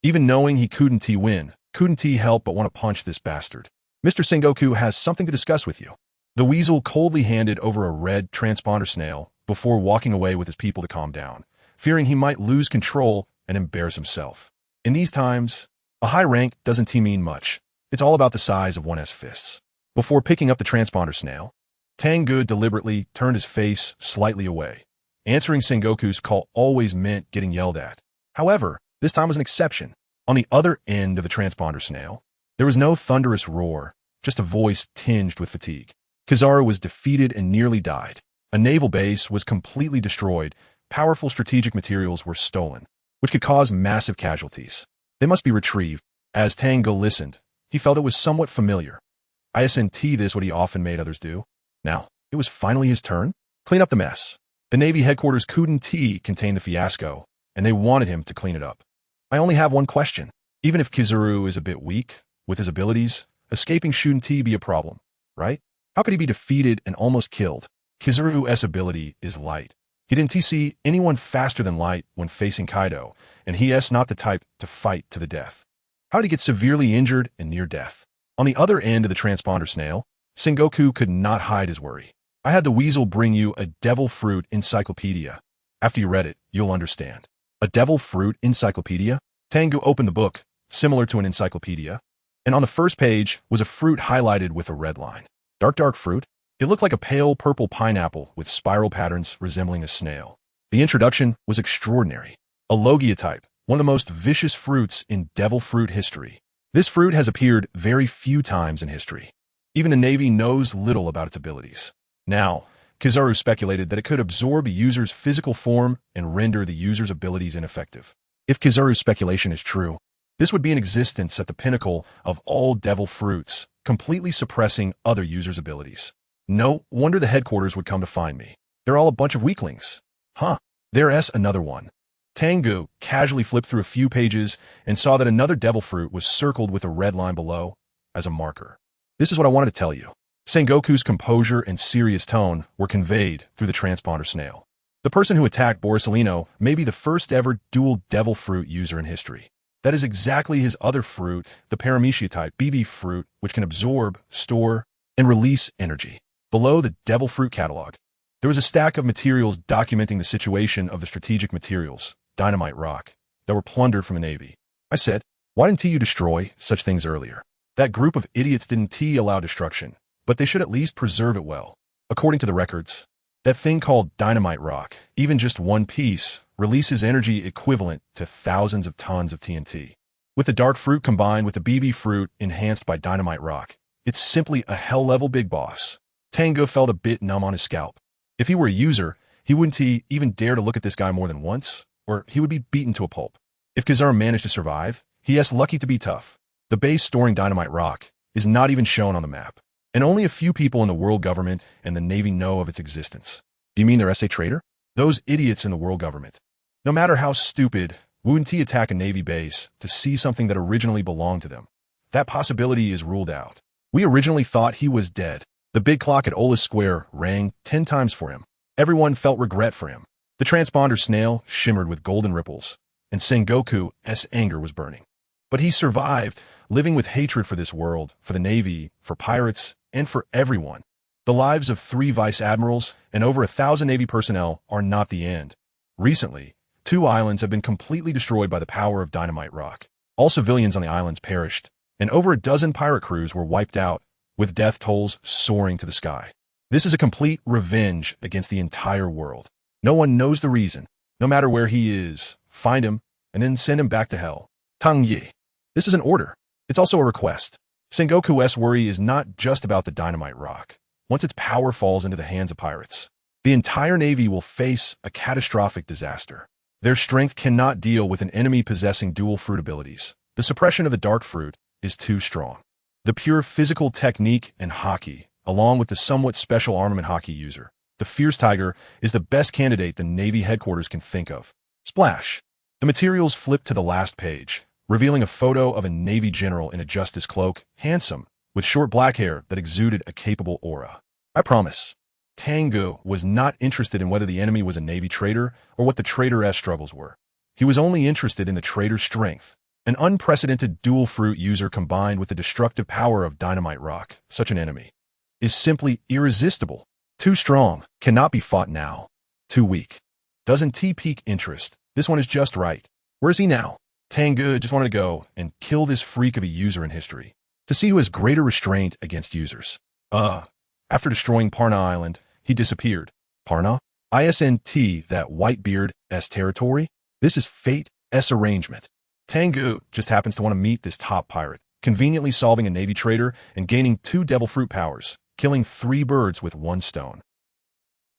Even knowing he couldn't win, couldn't help but want to punch this bastard. Mr. Sengoku has something to discuss with you. The weasel coldly handed over a red transponder snail before walking away with his people to calm down, fearing he might lose control and embarrass himself. In these times, a high rank doesn't mean much. It's all about the size of one's fists. Before picking up the transponder snail, Tang Ge deliberately turned his face slightly away. Answering Sengoku's call always meant getting yelled at. However, this time was an exception. On the other end of the transponder snail, there was no thunderous roar, just a voice tinged with fatigue. Kizaru was defeated and nearly died. A naval base was completely destroyed. Powerful strategic materials were stolen, which could cause massive casualties. They must be retrieved. As Tang Ge listened, he felt it was somewhat familiar. Isn't this what he often made others do? Now, it was finally his turn. Clean up the mess. The Navy headquarters couldn't contain the fiasco, and they wanted him to clean it up. I only have one question. Even if Kizaru is a bit weak, with his abilities, escaping shouldn't be a problem, right? How could he be defeated and almost killed? Kizaru's ability is light. He didn't see anyone faster than light when facing Kaido, and he is not the type to fight to the death. How did he get severely injured and near death? On the other end of the transponder snail, Sengoku could not hide his worry. I had the weasel bring you a devil fruit encyclopedia. After you read it, you'll understand. A devil fruit encyclopedia? Tang Ge opened the book, similar to an encyclopedia, and on the first page was a fruit highlighted with a red line. Dark fruit? It looked like a pale purple pineapple with spiral patterns resembling a snail. The introduction was extraordinary. A Logia type, one of the most vicious fruits in devil fruit history. This fruit has appeared very few times in history. Even the Navy knows little about its abilities. Now, Kizaru speculated that it could absorb a user's physical form and render the user's abilities ineffective. If Kizaru's speculation is true, this would be an existence at the pinnacle of all devil fruits, completely suppressing other users' abilities. No wonder the headquarters would come to find me. They're all a bunch of weaklings. Huh, there's another one. Tang Ge casually flipped through a few pages and saw that another devil fruit was circled with a red line below as a marker. This is what I wanted to tell you. Sengoku's composure and serious tone were conveyed through the transponder snail. The person who attacked Borsalino may be the first ever dual devil fruit user in history. That is exactly his other fruit, the Paramecia type BB fruit, which can absorb, store, and release energy. Below the devil fruit catalog, there was a stack of materials documenting the situation of the strategic materials, dynamite rock, that were plundered from the Navy. I said, why didn't you destroy such things earlier? That group of idiots didn't allow destruction, but they should at least preserve it well. According to the records, that thing called dynamite rock, even just one piece, releases energy equivalent to thousands of tons of TNT. With the dark fruit combined with the BB fruit enhanced by dynamite rock, it's simply a hell-level big boss. Tang Ge felt a bit numb on his scalp. If he were a user, he wouldn't even dare to look at this guy more than once, or he would be beaten to a pulp. If Kizaru managed to survive, he is lucky to be tough. The base storing dynamite rock is not even shown on the map, and only a few people in the world government and the Navy know of its existence. Do you mean they're SA traitor? Those idiots in the world government. No matter how stupid, wouldn't he attack a Navy base to see something that originally belonged to them? That possibility is ruled out. We originally thought he was dead. The big clock at Ola Square rang 10 times for him. Everyone felt regret for him. The transponder snail shimmered with golden ripples, and Sengoku's anger was burning. But he survived, living with hatred for this world, for the Navy, for pirates, and for everyone. The lives of 3 vice admirals and over 1,000 Navy personnel are not the end. Recently, 2 islands have been completely destroyed by the power of dynamite rock. All civilians on the islands perished, and over a dozen pirate crews were wiped out, with death tolls soaring to the sky. This is a complete revenge against the entire world. No one knows the reason. No matter where he is, find him, and then send him back to hell. Tang Ge. This is an order. It's also a request. Sengoku's worry is not just about the dynamite rock. Once its power falls into the hands of pirates, the entire Navy will face a catastrophic disaster. Their strength cannot deal with an enemy possessing dual fruit abilities. The suppression of the dark fruit is too strong. The pure physical technique and hockey, along with the somewhat special armament hockey user, the Fierce Tiger, is the best candidate the Navy headquarters can think of. Splash. The materials flip to the last page, revealing a photo of a Navy general in a justice cloak, handsome, with short black hair that exuded a capable aura. I promise. Tang Ge was not interested in whether the enemy was a Navy traitor or what the traitor's struggles were. He was only interested in the traitor's strength. An unprecedented dual fruit user combined with the destructive power of dynamite rock, such an enemy, is simply irresistible. Too strong, cannot be fought now. Too weak. Doesn't pique interest. This one is just right. Where is he now? Tang Ge just wanted to go and kill this freak of a user in history, to see who has greater restraint against users. After destroying Parna Island, he disappeared. Parna? Isn't that Whitebeard's territory? This is fate's arrangement. Tang Ge just happens to want to meet this top pirate, conveniently solving a Navy traitor and gaining 2 devil fruit powers, killing 3 birds with 1 stone.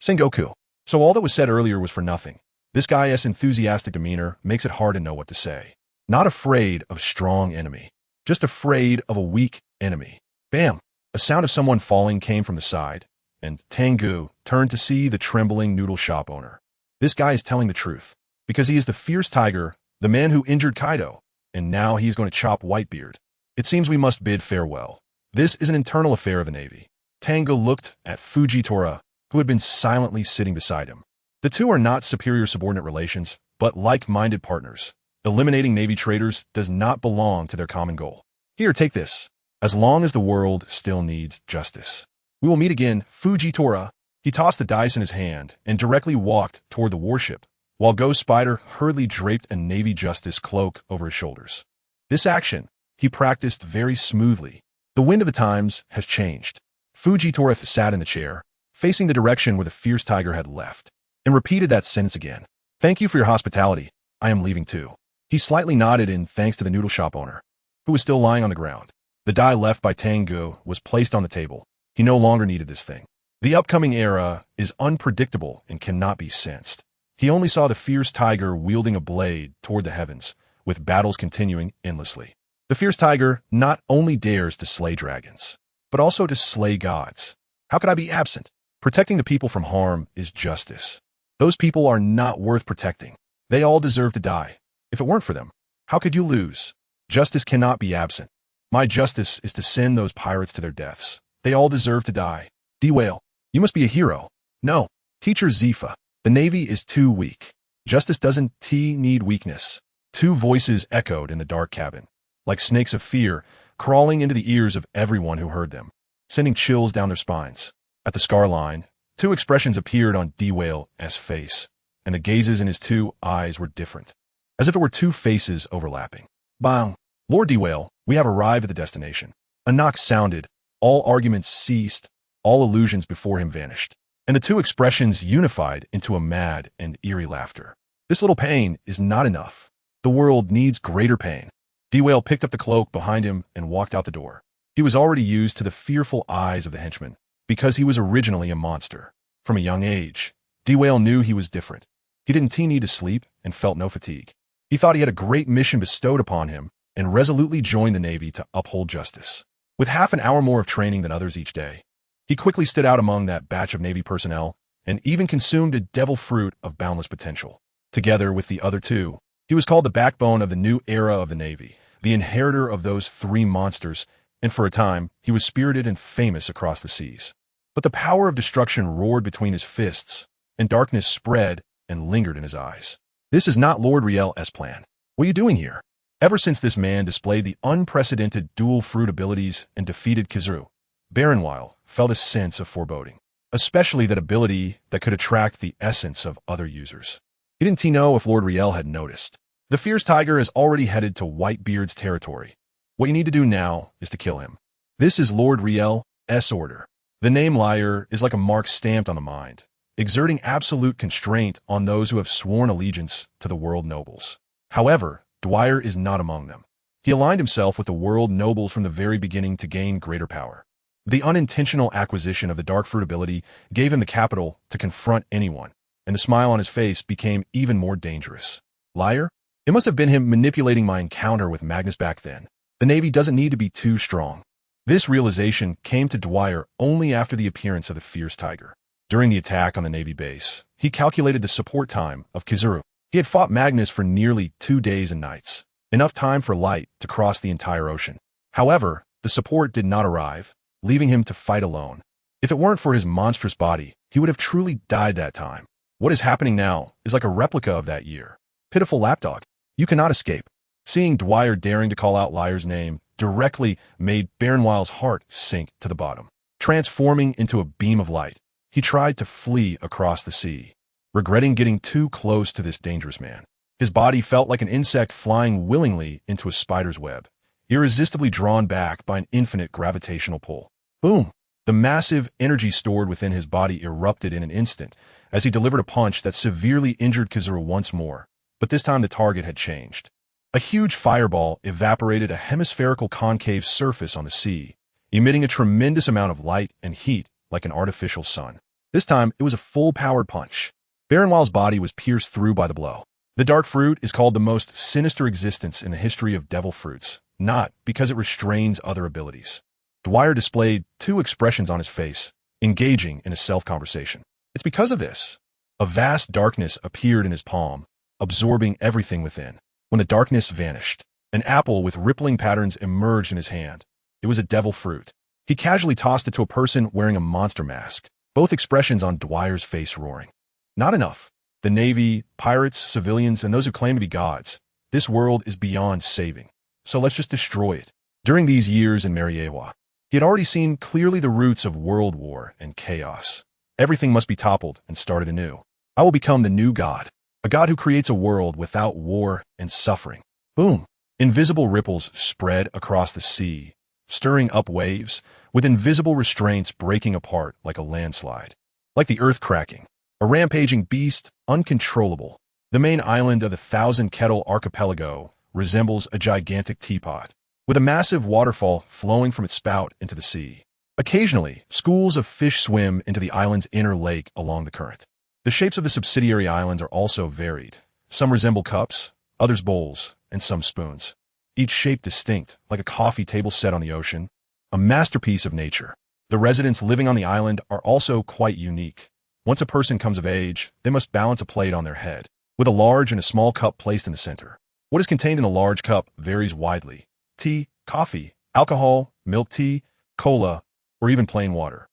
Sengoku. So all that was said earlier was for nothing. This guy's enthusiastic demeanor makes it hard to know what to say. Not afraid of strong enemy, just afraid of a weak enemy. Bam! A sound of someone falling came from the side, and Tang Ge turned to see the trembling noodle shop owner. This guy is telling the truth, because he is the fierce tiger, the man who injured Kaido, and now he's going to chop Whitebeard. It seems we must bid farewell. This is an internal affair of the Navy. Tang Ge looked at Fujitora, who had been silently sitting beside him. The two are not superior-subordinate relations, but like-minded partners. Eliminating Navy traitors does not belong to their common goal. Here, take this. As long as the world still needs justice. We will meet again, Fujitora. He tossed the dice in his hand and directly walked toward the warship, while Ghost Spider hurriedly draped a Navy justice cloak over his shoulders. This action, he practiced very smoothly. The wind of the times has changed. Fujitora sat in the chair, facing the direction where the fierce tiger had left, and repeated that sentence again. Thank you for your hospitality. I am leaving too. He slightly nodded in thanks to the noodle shop owner, who was still lying on the ground. The die left by Tang Ge was placed on the table. He no longer needed this thing. The upcoming era is unpredictable and cannot be sensed. He only saw the fierce tiger wielding a blade toward the heavens, with battles continuing endlessly. The fierce tiger not only dares to slay dragons, but also to slay gods. How could I be absent? Protecting the people from harm is justice. Those people are not worth protecting. They all deserve to die. If it weren't for them, how could you lose? Justice cannot be absent. My justice is to send those pirates to their deaths. They all deserve to die. D-Whale, you must be a hero. No, Teacher Zifa, the Navy is too weak. Justice doesn't need weakness. 2 voices echoed in the dark cabin, like snakes of fear, crawling into the ears of everyone who heard them, sending chills down their spines. At the scar line, 2 expressions appeared on D-Whale's face, and the gazes in his 2 eyes were different, as if it were 2 faces overlapping. Bang! Lord D-Whale, we have arrived at the destination. A knock sounded, all arguments ceased, all illusions before him vanished, and the 2 expressions unified into a mad and eerie laughter. This little pain is not enough. The world needs greater pain. D-Whale picked up the cloak behind him and walked out the door. He was already used to the fearful eyes of the henchman, because he was originally a monster. From a young age, D-Whale knew he was different. He didn't need to sleep and felt no fatigue. He thought he had a great mission bestowed upon him and resolutely joined the Navy to uphold justice. With half an hour more of training than others each day, he quickly stood out among that batch of Navy personnel and even consumed a devil fruit of boundless potential. Together with the other 2, he was called the backbone of the new era of the Navy, the inheritor of those 3 monsters, and for a time, he was spirited and famous across the seas. But the power of destruction roared between his fists, and darkness spread and lingered in his eyes. This is not Lord Riel's plan. What are you doing here? Ever since this man displayed the unprecedented dual fruit abilities and defeated Kizaru, Baronwile felt a sense of foreboding, especially that ability that could attract the essence of other users. He didn't know if Lord Riel had noticed. The fierce tiger is already headed to Whitebeard's territory. What you need to do now is to kill him. This is Lord Riel's order. The name liar is like a mark stamped on the mind, exerting absolute constraint on those who have sworn allegiance to the world nobles. However, Dwyer is not among them. He aligned himself with the world nobles from the very beginning to gain greater power. The unintentional acquisition of the dark fruit ability gave him the capital to confront anyone, and the smile on his face became even more dangerous. Liar? It must have been him manipulating my encounter with Magnus back then. The Navy doesn't need to be too strong. This realization came to Dwyer only after the appearance of the fierce tiger. During the attack on the Navy base, he calculated the support time of Kizaru. He had fought Magnus for nearly 2 days and nights, enough time for light to cross the entire ocean. However, the support did not arrive, leaving him to fight alone. If it weren't for his monstrous body, he would have truly died that time. What is happening now is like a replica of that year. Pitiful lapdog. You cannot escape. Seeing Dwyer daring to call out Liar's name directly made Baronwile's heart sink to the bottom. Transforming into a beam of light, he tried to flee across the sea, regretting getting too close to this dangerous man. His body felt like an insect flying willingly into a spider's web, irresistibly drawn back by an infinite gravitational pull. Boom! The massive energy stored within his body erupted in an instant as he delivered a punch that severely injured Kizaru once more, But this time the target had changed. A huge fireball evaporated a hemispherical concave surface on the sea, emitting a tremendous amount of light and heat like an artificial sun. This time, it was a full-powered punch. Baronwald's body was pierced through by the blow. The dark fruit is called the most sinister existence in the history of devil fruits, not because it restrains other abilities. Dwyer displayed two expressions on his face, engaging in a self-conversation. It's because of this. A vast darkness appeared in his palm, absorbing everything within. When the darkness vanished, an apple with rippling patterns emerged in his hand. It was a devil fruit. He casually tossed it to a person wearing a monster mask, both expressions on Dwyer's face roaring. Not enough. The Navy, pirates, civilians, and those who claim to be gods. This world is beyond saving. So let's just destroy it. During these years in Mariewa, he had already seen clearly the roots of world war and chaos. Everything must be toppled and started anew. I will become the new god, a god who creates a world without war and suffering. Boom! Invisible ripples spread across the sea, stirring up waves, with invisible restraints breaking apart like a landslide. Like the earth cracking. A rampaging beast, uncontrollable. The main island of the Thousand Kettle Archipelago resembles a gigantic teapot, with a massive waterfall flowing from its spout into the sea. Occasionally, schools of fish swim into the island's inner lake along the current. The shapes of the subsidiary islands are also varied. Some resemble cups, others bowls, and some spoons. Each shape distinct, like a coffee table set on the ocean. A masterpiece of nature. The residents living on the island are also quite unique. Once a person comes of age, they must balance a plate on their head, with a large and a small cup placed in the center. What is contained in the large cup varies widely. Tea, coffee, alcohol, milk tea, cola, or even plain water.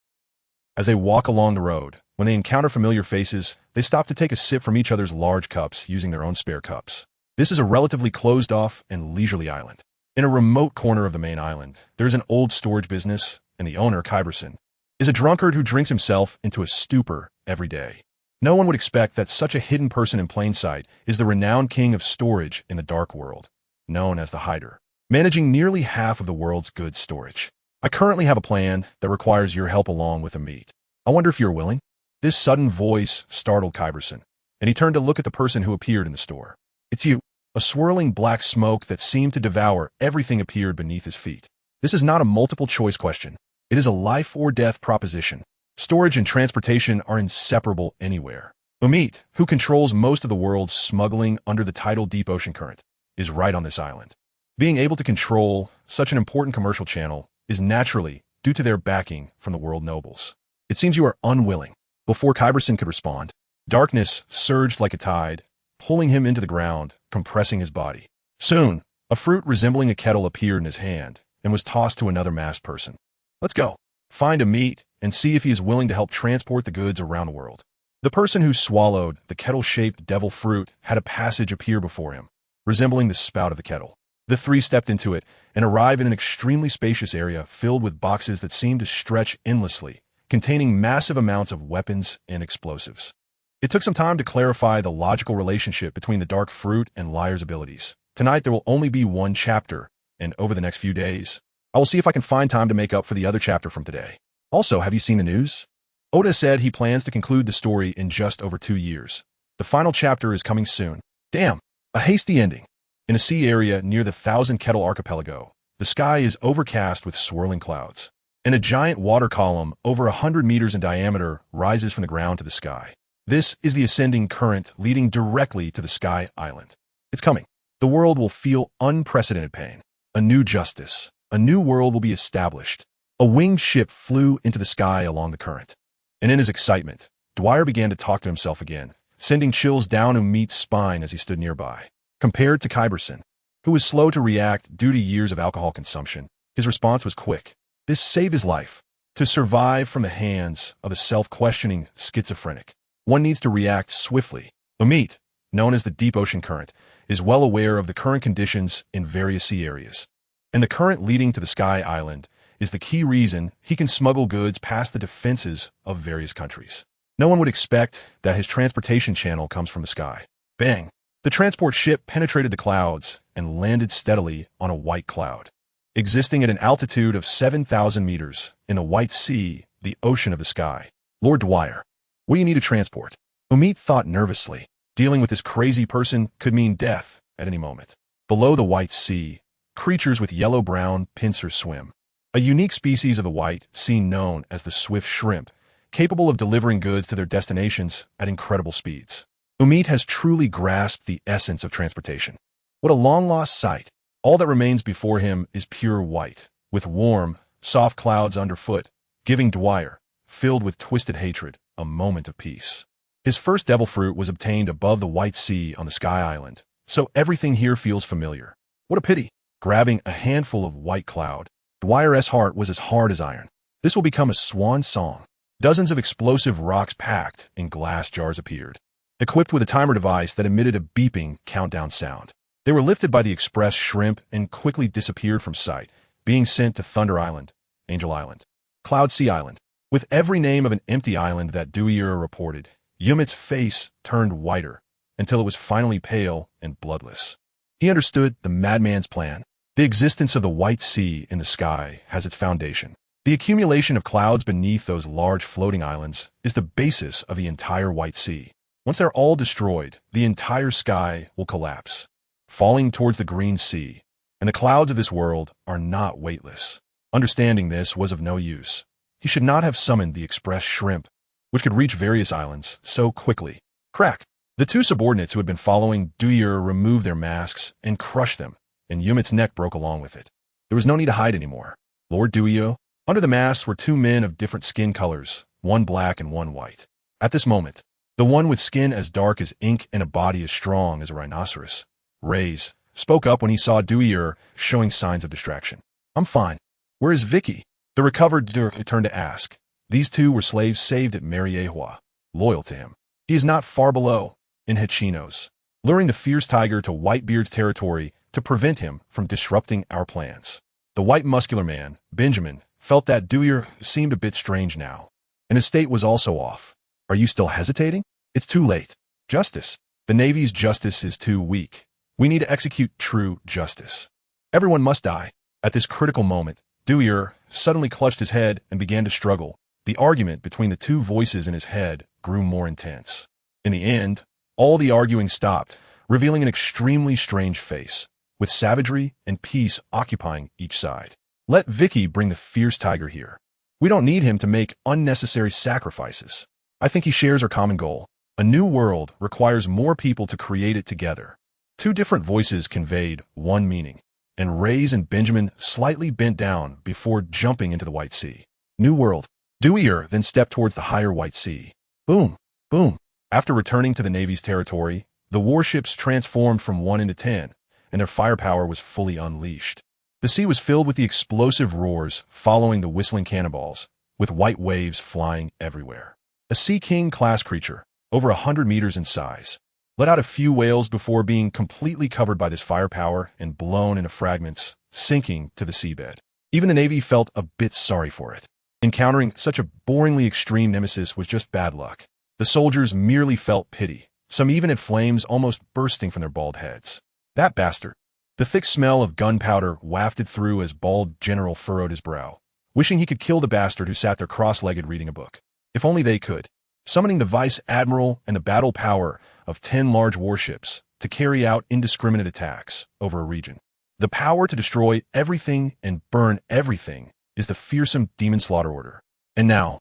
As they walk along the road, when they encounter familiar faces, they stop to take a sip from each other's large cups using their own spare cups. This is a relatively closed-off and leisurely island. In a remote corner of the main island, there is an old storage business, and the owner, Kyberson, is a drunkard who drinks himself into a stupor every day. No one would expect that such a hidden person in plain sight is the renowned king of storage in the dark world, known as the Hider, managing nearly half of the world's goods storage. I currently have a plan that requires your help along with a meet. I wonder if you're willing? This sudden voice startled Kyberson, and he turned to look at the person who appeared in the store. It's you. A swirling black smoke that seemed to devour everything appeared beneath his feet. This is not a multiple-choice question. It is a life-or-death proposition. Storage and transportation are inseparable anywhere. Umit, who controls most of the world's smuggling under the tidal deep ocean current, is right on this island. Being able to control such an important commercial channel is naturally due to their backing from the world nobles. It seems you are unwilling. Before Kyberson could respond, darkness surged like a tide, pulling him into the ground, compressing his body. Soon, a fruit resembling a kettle appeared in his hand and was tossed to another masked person. Let's go. Find a meat and see if he is willing to help transport the goods around the world. The person who swallowed the kettle-shaped devil fruit had a passage appear before him, resembling the spout of the kettle. The three stepped into it and arrived in an extremely spacious area filled with boxes that seemed to stretch endlessly, containing massive amounts of weapons and explosives. It took some time to clarify the logical relationship between the dark fruit and Liar's abilities. Tonight there will only be one chapter, and over the next few days, I will see if I can find time to make up for the other chapter from today. Also, have you seen the news? Oda said he plans to conclude the story in just over 2 years. The final chapter is coming soon. Damn, a hasty ending. In a sea area near the Thousand Kettle Archipelago, the sky is overcast with swirling clouds, and a giant water column over 100 meters in diameter rises from the ground to the sky. This is the ascending current leading directly to the Sky Island. It's coming. The world will feel unprecedented pain. A new justice. A new world will be established. A winged ship flew into the sky along the current. And in his excitement, Dwyer began to talk to himself again, sending chills down Umit's spine as he stood nearby. Compared to Kyberson, who was slow to react due to years of alcohol consumption, his response was quick. This saved his life. To survive from the hands of a self-questioning schizophrenic, one needs to react swiftly. Umit, known as the deep ocean current, is well aware of the current conditions in various sea areas. And the current leading to the Sky Island is the key reason he can smuggle goods past the defenses of various countries. No one would expect that his transportation channel comes from the sky. Bang! The transport ship penetrated the clouds and landed steadily on a white cloud. Existing at an altitude of 7,000 meters in the White Sea, the ocean of the sky. Lord Dwyer, what do you need to transport? Umit thought nervously. Dealing with this crazy person could mean death at any moment. Below the White Sea, creatures with yellow-brown pincers swim. A unique species of the White Sea known as the swift shrimp, capable of delivering goods to their destinations at incredible speeds. Umit has truly grasped the essence of transportation. What a long-lost sight. All that remains before him is pure white, with warm, soft clouds underfoot, giving Dwyer, filled with twisted hatred, a moment of peace. His first devil fruit was obtained above the White Sea on the Sky Island, so everything here feels familiar. What a pity. Grabbing a handful of white cloud, Dwyer's heart was as hard as iron. This will become a swan song. Dozens of explosive rocks packed in glass jars appeared, equipped with a timer device that emitted a beeping countdown sound. They were lifted by the express shrimp and quickly disappeared from sight, being sent to Thunder Island, Angel Island, Cloud Sea Island. With every name of an empty island that Dwyer reported, Yumit's face turned whiter, until it was finally pale and bloodless. He understood the madman's plan. The existence of the White Sea in the sky has its foundation. The accumulation of clouds beneath those large floating islands is the basis of the entire White Sea. Once they're all destroyed, the entire sky will collapse, falling towards the Green Sea, and the clouds of this world are not weightless. Understanding this was of no use. He should not have summoned the express shrimp, which could reach various islands so quickly. Crack! The two subordinates who had been following Dwyer removed their masks and crushed them, and Yumit's neck broke along with it. There was no need to hide anymore. Lord Dwyer. Under the masks were two men of different skin colors, one black and one white. At this moment, the one with skin as dark as ink and a body as strong as a rhinoceros, Reyes, spoke up when he saw Dwyer showing signs of distraction. I'm fine. Where is Vicky? The recovered Dwyer turned to ask. These two were slaves saved at Mariehua, loyal to him. He is not far below, in Hachinos, luring the fierce tiger to Whitebeard's territory to prevent him from disrupting our plans. The white muscular man, Benjamin, felt that Dwyer seemed a bit strange now, and his state was also off. Are you still hesitating? It's too late. Justice. The Navy's justice is too weak. We need to execute true justice. Everyone must die. At this critical moment, Dwyer suddenly clutched his head and began to struggle. The argument between the two voices in his head grew more intense. In the end, all the arguing stopped, revealing an extremely strange face, with savagery and peace occupying each side. Let Vicky bring the fierce tiger here. We don't need him to make unnecessary sacrifices. I think he shares our common goal. A new world requires more people to create it together. Two different voices conveyed one meaning, and Reyes and Benjamin slightly bent down before jumping into the White Sea. New world. Dwyer then stepped towards the higher White Sea. Boom, boom. After returning to the Navy's territory, the warships transformed from 1 into 10, and their firepower was fully unleashed. The sea was filled with the explosive roars following the whistling cannonballs, with white waves flying everywhere. A Sea King-class creature, over 100 meters in size, let out a few wails before being completely covered by this firepower and blown into fragments, sinking to the seabed. Even the Navy felt a bit sorry for it. Encountering such a boringly extreme nemesis was just bad luck. The soldiers merely felt pity, some even had flames almost bursting from their bald heads. That bastard. The thick smell of gunpowder wafted through as bald General furrowed his brow, wishing he could kill the bastard who sat there cross-legged reading a book. If only they could. Summoning the Vice Admiral and the battle power of 10 large warships to carry out indiscriminate attacks over a region. The power to destroy everything and burn everything is the fearsome Demon Slaughter Order. And now,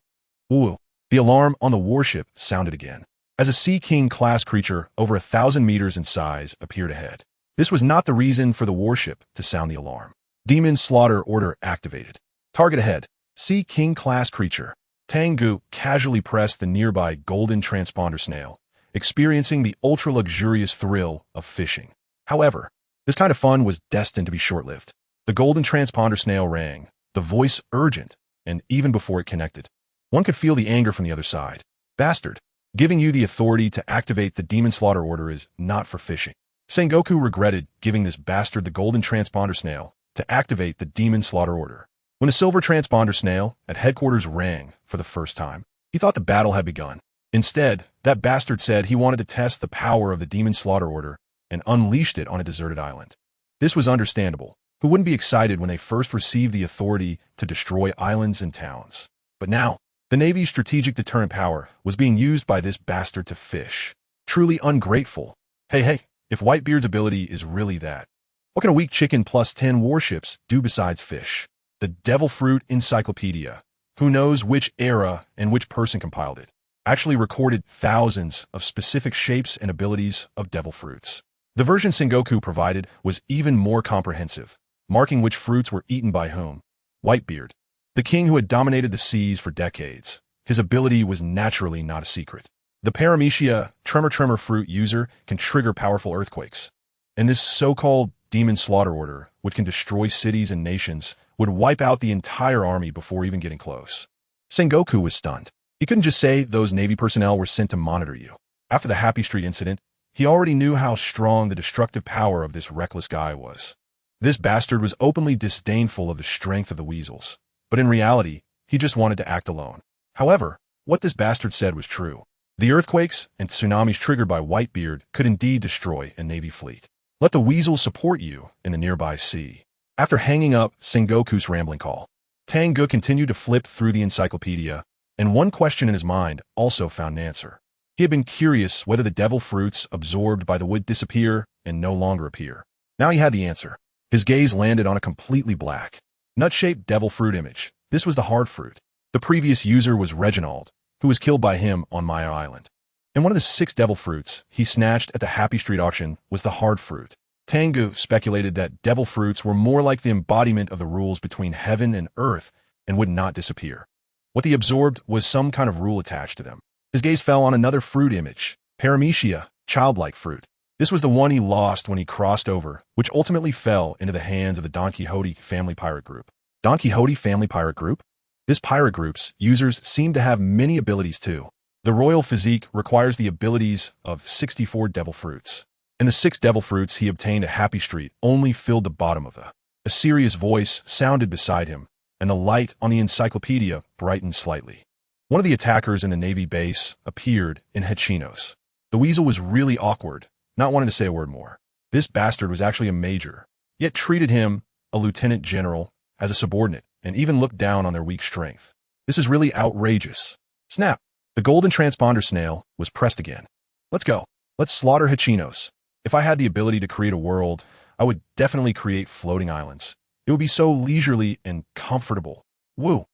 ooh, the alarm on the warship sounded again, as a Sea King-class creature over 1,000 meters in size appeared ahead. This was not the reason for the warship to sound the alarm. Demon Slaughter Order activated. Target ahead. Sea King-class creature. Tang Ge casually pressed the nearby golden transponder snail, experiencing the ultra-luxurious thrill of fishing. However, this kind of fun was destined to be short-lived. The golden transponder snail rang, the voice urgent, and even before it connected, one could feel the anger from the other side. Bastard, giving you the authority to activate the Demon Slaughter Order is not for fishing. Sengoku regretted giving this bastard the golden transponder snail to activate the Demon Slaughter Order. When the silver transponder snail at headquarters rang for the first time, he thought the battle had begun. Instead, that bastard said he wanted to test the power of the Demon Slaughter Order and unleashed it on a deserted island. This was understandable. Who wouldn't be excited when they first received the authority to destroy islands and towns? But now, the Navy's strategic deterrent power was being used by this bastard to fish. Truly ungrateful. Hey, if Whitebeard's ability is really that, what can a weak chicken plus 10 warships do besides fish? The Devil Fruit Encyclopedia, who knows which era and which person compiled it, actually recorded thousands of specific shapes and abilities of devil fruits. The version Sengoku provided was even more comprehensive, marking which fruits were eaten by whom. Whitebeard, the king who had dominated the seas for decades. His ability was naturally not a secret. The Paramecia Tremor fruit user can trigger powerful earthquakes, and this so-called demon slaughter order, which can destroy cities and nations, would wipe out the entire army before even getting close. Sengoku was stunned. He couldn't just say those Navy personnel were sent to monitor you. After the Happy Street incident, he already knew how strong the destructive power of this reckless guy was. This bastard was openly disdainful of the strength of the weasels, but in reality, he just wanted to act alone. However, what this bastard said was true. The earthquakes and tsunamis triggered by Whitebeard could indeed destroy a Navy fleet. Let the weasels support you in the nearby sea. After hanging up Sengoku's rambling call, Tang Ge continued to flip through the encyclopedia, and one question in his mind also found an answer. He had been curious whether the devil fruits absorbed by the wood disappear and no longer appear. Now he had the answer. His gaze landed on a completely black, nut-shaped devil fruit image. This was the hard fruit. The previous user was Reginald, who was killed by him on Maya Island. And one of the 6 devil fruits he snatched at the Happy Street auction was the hard fruit. Tang Ge speculated that devil fruits were more like the embodiment of the rules between heaven and earth and would not disappear. What he absorbed was some kind of rule attached to them. His gaze fell on another fruit image, Paramecia, childlike fruit. This was the one he lost when he crossed over, which ultimately fell into the hands of the Don Quixote family pirate group. Don Quixote family pirate group? This pirate group's users seem to have many abilities too. The royal physique requires the abilities of 64 devil fruits. And the 6 devil fruits he obtained at Happy Street only filled the bottom of the. A serious voice sounded beside him, and the light on the encyclopedia brightened slightly. One of the attackers in the Navy base appeared in Hachinos. The weasel was really awkward, not wanting to say a word more. This bastard was actually a major, yet treated him, a lieutenant general, as a subordinate, and even looked down on their weak strength. This is really outrageous. Snap! The golden transponder snail was pressed again. Let's go. Let's slaughter Hachinos. If I had the ability to create a world, I would definitely create floating islands. It would be so leisurely and comfortable. Woo!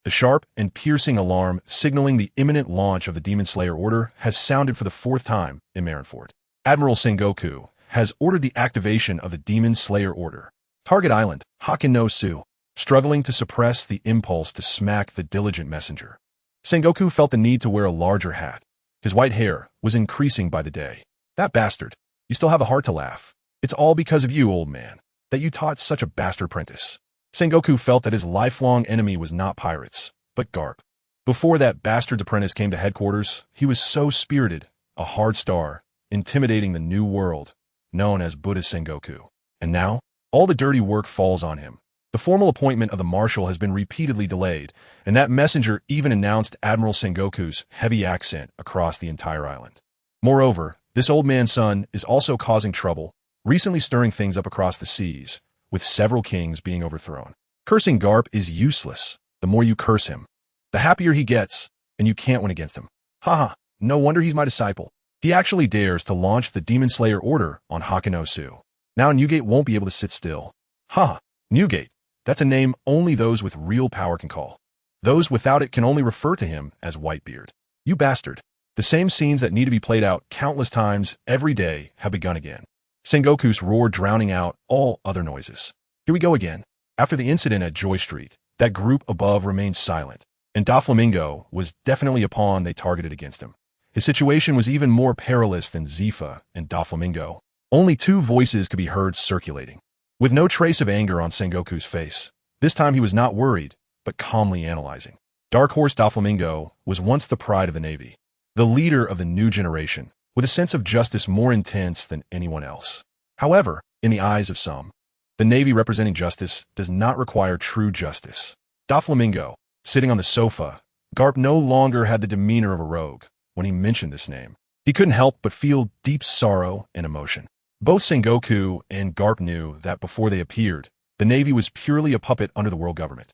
The sharp and piercing alarm signaling the imminent launch of the Demon Slayer Order has sounded for the 4th time in Marineford. Admiral Sengoku has ordered the activation of the Demon Slayer Order. Target Island, Hokkien-no-Su, struggling to suppress the impulse to smack the diligent messenger. Sengoku felt the need to wear a larger hat. His white hair was increasing by the day. That bastard. You still have a heart to laugh. It's all because of you, old man, that you taught such a bastard apprentice. Sengoku felt that his lifelong enemy was not pirates, but Garp. Before that bastard's apprentice came to headquarters, he was so spirited, a hard star, intimidating the new world, known as Buddha Sengoku. And now, all the dirty work falls on him. The formal appointment of the marshal has been repeatedly delayed, and that messenger even announced Admiral Sengoku's heavy accent across the entire island. Moreover, this old man's son is also causing trouble, recently stirring things up across the seas, with several kings being overthrown. Cursing Garp is useless. The more you curse him, the happier he gets, and you can't win against him. Haha, no wonder he's my disciple. He actually dares to launch the Demon Slayer Order on Hokkien-no-Su. Now Newgate won't be able to sit still. Ha! Newgate. That's a name only those with real power can call. Those without it can only refer to him as Whitebeard. You bastard. The same scenes that need to be played out countless times every day have begun again. Sengoku's roar drowning out all other noises. Here we go again. After the incident at Joy Street, that group above remained silent, and Doflamingo was definitely a pawn they targeted against him. His situation was even more perilous than Zifa and Doflamingo. Only 2 voices could be heard circulating. With no trace of anger on Sengoku's face, this time he was not worried, but calmly analyzing. Dark Horse Doflamingo was once the pride of the Navy, the leader of the new generation, with a sense of justice more intense than anyone else. However, in the eyes of some, the Navy representing justice does not require true justice. Doflamingo, sitting on the sofa, Garp no longer had the demeanor of a rogue. When he mentioned this name, he couldn't help but feel deep sorrow and emotion. Both Sengoku and Garp knew that before they appeared, the Navy was purely a puppet under the world government,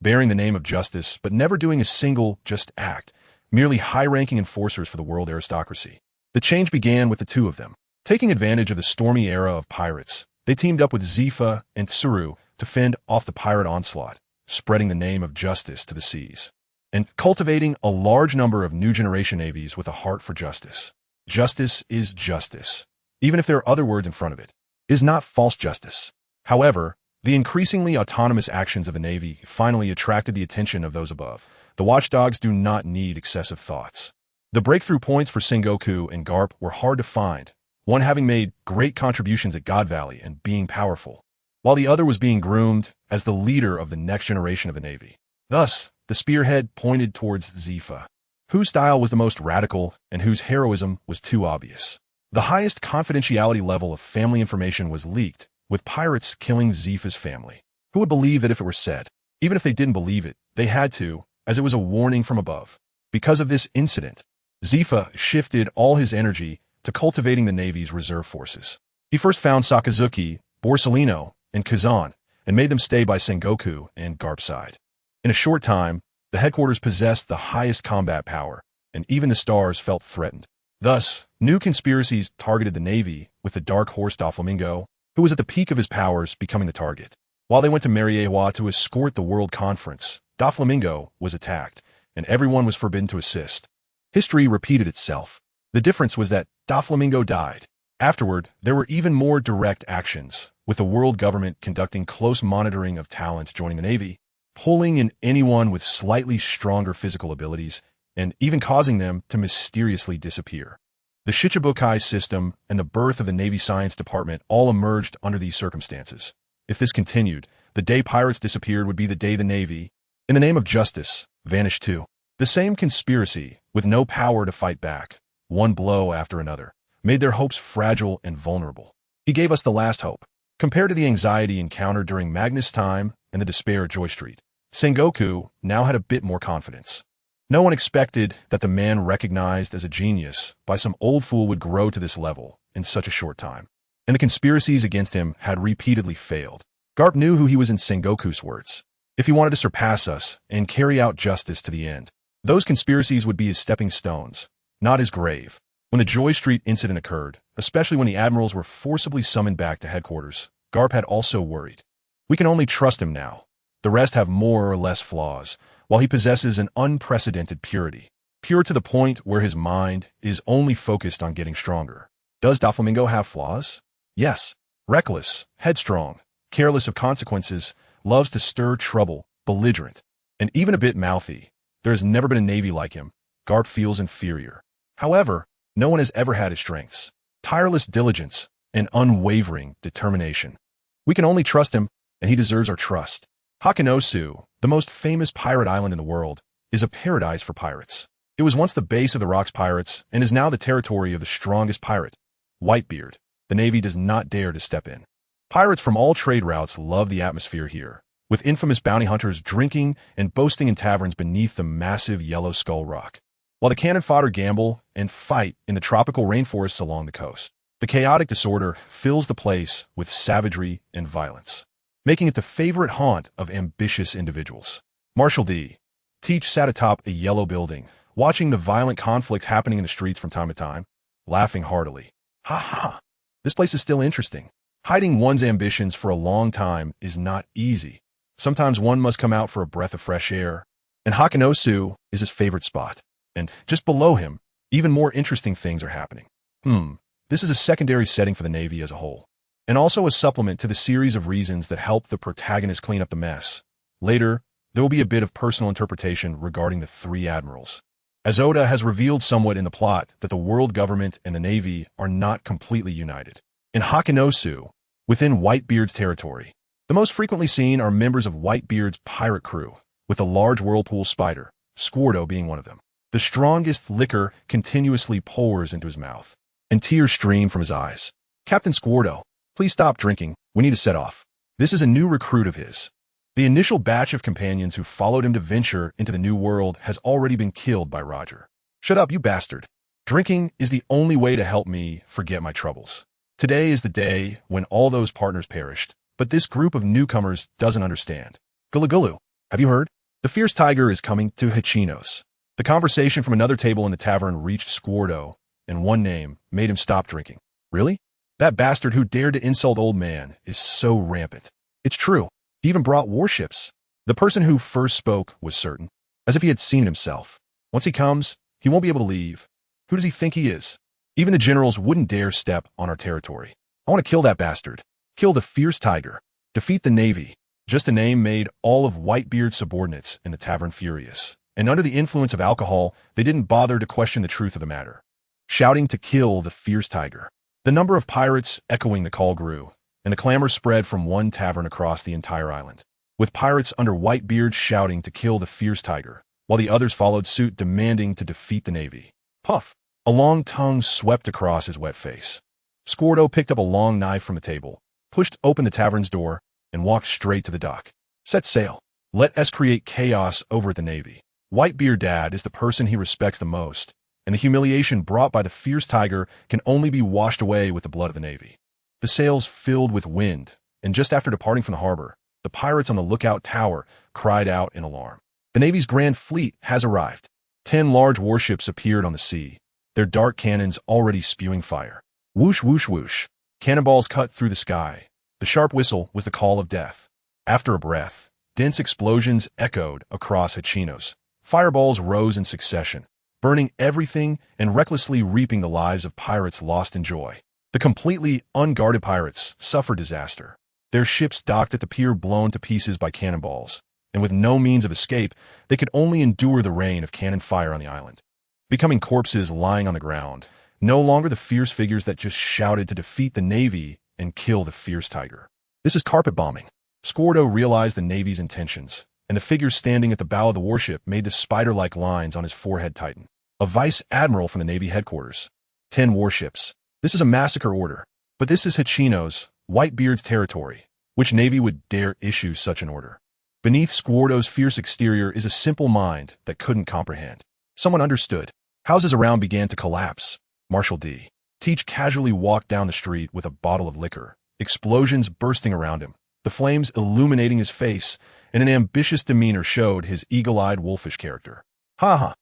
bearing the name of justice but never doing a single just act, merely high-ranking enforcers for the world aristocracy. The change began with the two of them. Taking advantage of the stormy era of pirates, they teamed up with Zifa and Tsuru to fend off the pirate onslaught, spreading the name of justice to the seas, and cultivating a large number of new generation navies with a heart for justice. Justice is justice, even if there are other words in front of it. It is not false justice. However, the increasingly autonomous actions of the Navy finally attracted the attention of those above. The watchdogs do not need excessive thoughts. The breakthrough points for Sengoku and Garp were hard to find, one having made great contributions at God Valley and being powerful, while the other was being groomed as the leader of the next generation of the Navy. Thus, the spearhead pointed towards Zifa, whose style was the most radical and whose heroism was too obvious. The highest confidentiality level of family information was leaked, with pirates killing Zifa's family. Who would believe that if it were said? Even if they didn't believe it, they had to, as it was a warning from above. Because of this incident, Zifa shifted all his energy to cultivating the Navy's reserve forces. He first found Sakazuki, Borsellino, and Kazan, and made them stay by Sengoku and Garp's side. In a short time, the headquarters possessed the highest combat power, and even the stars felt threatened. Thus, new conspiracies targeted the Navy, with the Dark Horse Doflamingo, who was at the peak of his powers, becoming the target. While they went to Mariewa to escort the World Conference, Doflamingo was attacked, and everyone was forbidden to assist. History repeated itself. The difference was that Doflamingo died. Afterward, there were even more direct actions, with the world government conducting close monitoring of talent joining the Navy, pulling in anyone with slightly stronger physical abilities, and even causing them to mysteriously disappear. The Shichibukai system and the birth of the Navy Science Department all emerged under these circumstances. If this continued, the day pirates disappeared would be the day the Navy, in the name of justice, vanished too. The same conspiracy, with no power to fight back, one blow after another, made their hopes fragile and vulnerable. He gave us the last hope. Compared to the anxiety encountered during Magnus' time and the despair at Joy Street, Sengoku now had a bit more confidence. No one expected that the man recognized as a genius by some old fool would grow to this level in such a short time. And the conspiracies against him had repeatedly failed. Garp knew who he was in Sengoku's words. If he wanted to surpass us and carry out justice to the end, those conspiracies would be his stepping stones, not his grave. When the Joy Street incident occurred, especially when the admirals were forcibly summoned back to headquarters, Garp had also worried. We can only trust him now. The rest have more or less flaws, while he possesses an unprecedented purity. Pure to the point where his mind is only focused on getting stronger. Does Doflamingo have flaws? Yes. Reckless, headstrong, careless of consequences, loves to stir trouble, belligerent, and even a bit mouthy. There has never been a Navy like him. Garp feels inferior. However, no one has ever had his strengths. Tireless diligence and unwavering determination. We can only trust him, and he deserves our trust. Hakanosu, the most famous pirate island in the world, is a paradise for pirates. It was once the base of the Rocks pirates and is now the territory of the strongest pirate, Whitebeard. The Navy does not dare to step in. Pirates from all trade routes love the atmosphere here, with infamous bounty hunters drinking and boasting in taverns beneath the massive Yellow Skull Rock, while the cannon fodder gamble and fight in the tropical rainforests along the coast. The chaotic disorder fills the place with savagery and violence, making it the favorite haunt of ambitious individuals. Marshal D. Teach sat atop a yellow building, watching the violent conflict happening in the streets from time to time, laughing heartily. Ha ha! This place is still interesting. Hiding one's ambitions for a long time is not easy. Sometimes one must come out for a breath of fresh air, and Hakanosu is his favorite spot. And just below him, even more interesting things are happening. This is a secondary setting for the Navy as a whole, and also a supplement to the series of reasons that help the protagonist clean up the mess. Later, there will be a bit of personal interpretation regarding the three admirals, as Oda has revealed somewhat in the plot that the world government and the Navy are not completely united. In Hakanosu, within Whitebeard's territory, the most frequently seen are members of Whitebeard's pirate crew, with a large whirlpool spider, Squardo being one of them. The strongest liquor continuously pours into his mouth, and tears stream from his eyes. Captain Squardo, please stop drinking. We need to set off. This is a new recruit of his. The initial batch of companions who followed him to venture into the new world has already been killed by Roger. Shut up, you bastard. Drinking is the only way to help me forget my troubles. Today is the day when all those partners perished, but this group of newcomers doesn't understand. Gulugulu, have you heard? The fierce tiger is coming to Hachino's. The conversation from another table in the tavern reached Squardo, and one name made him stop drinking. Really? That bastard who dared to insult old man is so rampant. It's true. He even brought warships. The person who first spoke was certain, as if he had seen it himself. Once he comes, he won't be able to leave. Who does he think he is? Even the generals wouldn't dare step on our territory. I want to kill that bastard. Kill the fierce tiger. Defeat the navy. Just a name made all of Whitebeard's subordinates in the tavern furious. And under the influence of alcohol, they didn't bother to question the truth of the matter. Shouting to kill the fierce tiger. The number of pirates echoing the call grew, and the clamor spread from one tavern across the entire island, with pirates under Whitebeard shouting to kill the fierce tiger, while the others followed suit demanding to defeat the navy. Puff! A long tongue swept across his wet face. Squardo picked up a long knife from a table, pushed open the tavern's door, and walked straight to the dock. Set sail. Let us create chaos over at the navy. Whitebeard Dad is the person he respects the most, and the humiliation brought by the fierce tiger can only be washed away with the blood of the navy. The sails filled with wind, and just after departing from the harbor, the pirates on the lookout tower cried out in alarm. The navy's grand fleet has arrived. 10 large warships appeared on the sea, their dark cannons already spewing fire. Whoosh, whoosh, whoosh. Cannonballs cut through the sky. The sharp whistle was the call of death. After a breath, dense explosions echoed across Hachinos. Fireballs rose in succession, burning everything and recklessly reaping the lives of pirates lost in joy. The completely unguarded pirates suffered disaster. Their ships docked at the pier blown to pieces by cannonballs, and with no means of escape, they could only endure the rain of cannon fire on the island. Becoming corpses lying on the ground, no longer the fierce figures that just shouted to defeat the navy and kill the fierce tiger. This is carpet bombing. Squardo realized the navy's intentions, and the figures standing at the bow of the warship made the spider-like lines on his forehead tighten. A vice admiral from the Navy headquarters. 10 warships. This is a massacre order. But this is Hachino's, Whitebeard's territory. Which navy would dare issue such an order? Beneath Squardo's fierce exterior is a simple mind that couldn't comprehend. Someone understood. Houses around began to collapse. Marshal D. Teach casually walked down the street with a bottle of liquor, explosions bursting around him, the flames illuminating his face, and an ambitious demeanor showed his eagle-eyed wolfish character. Ha ha!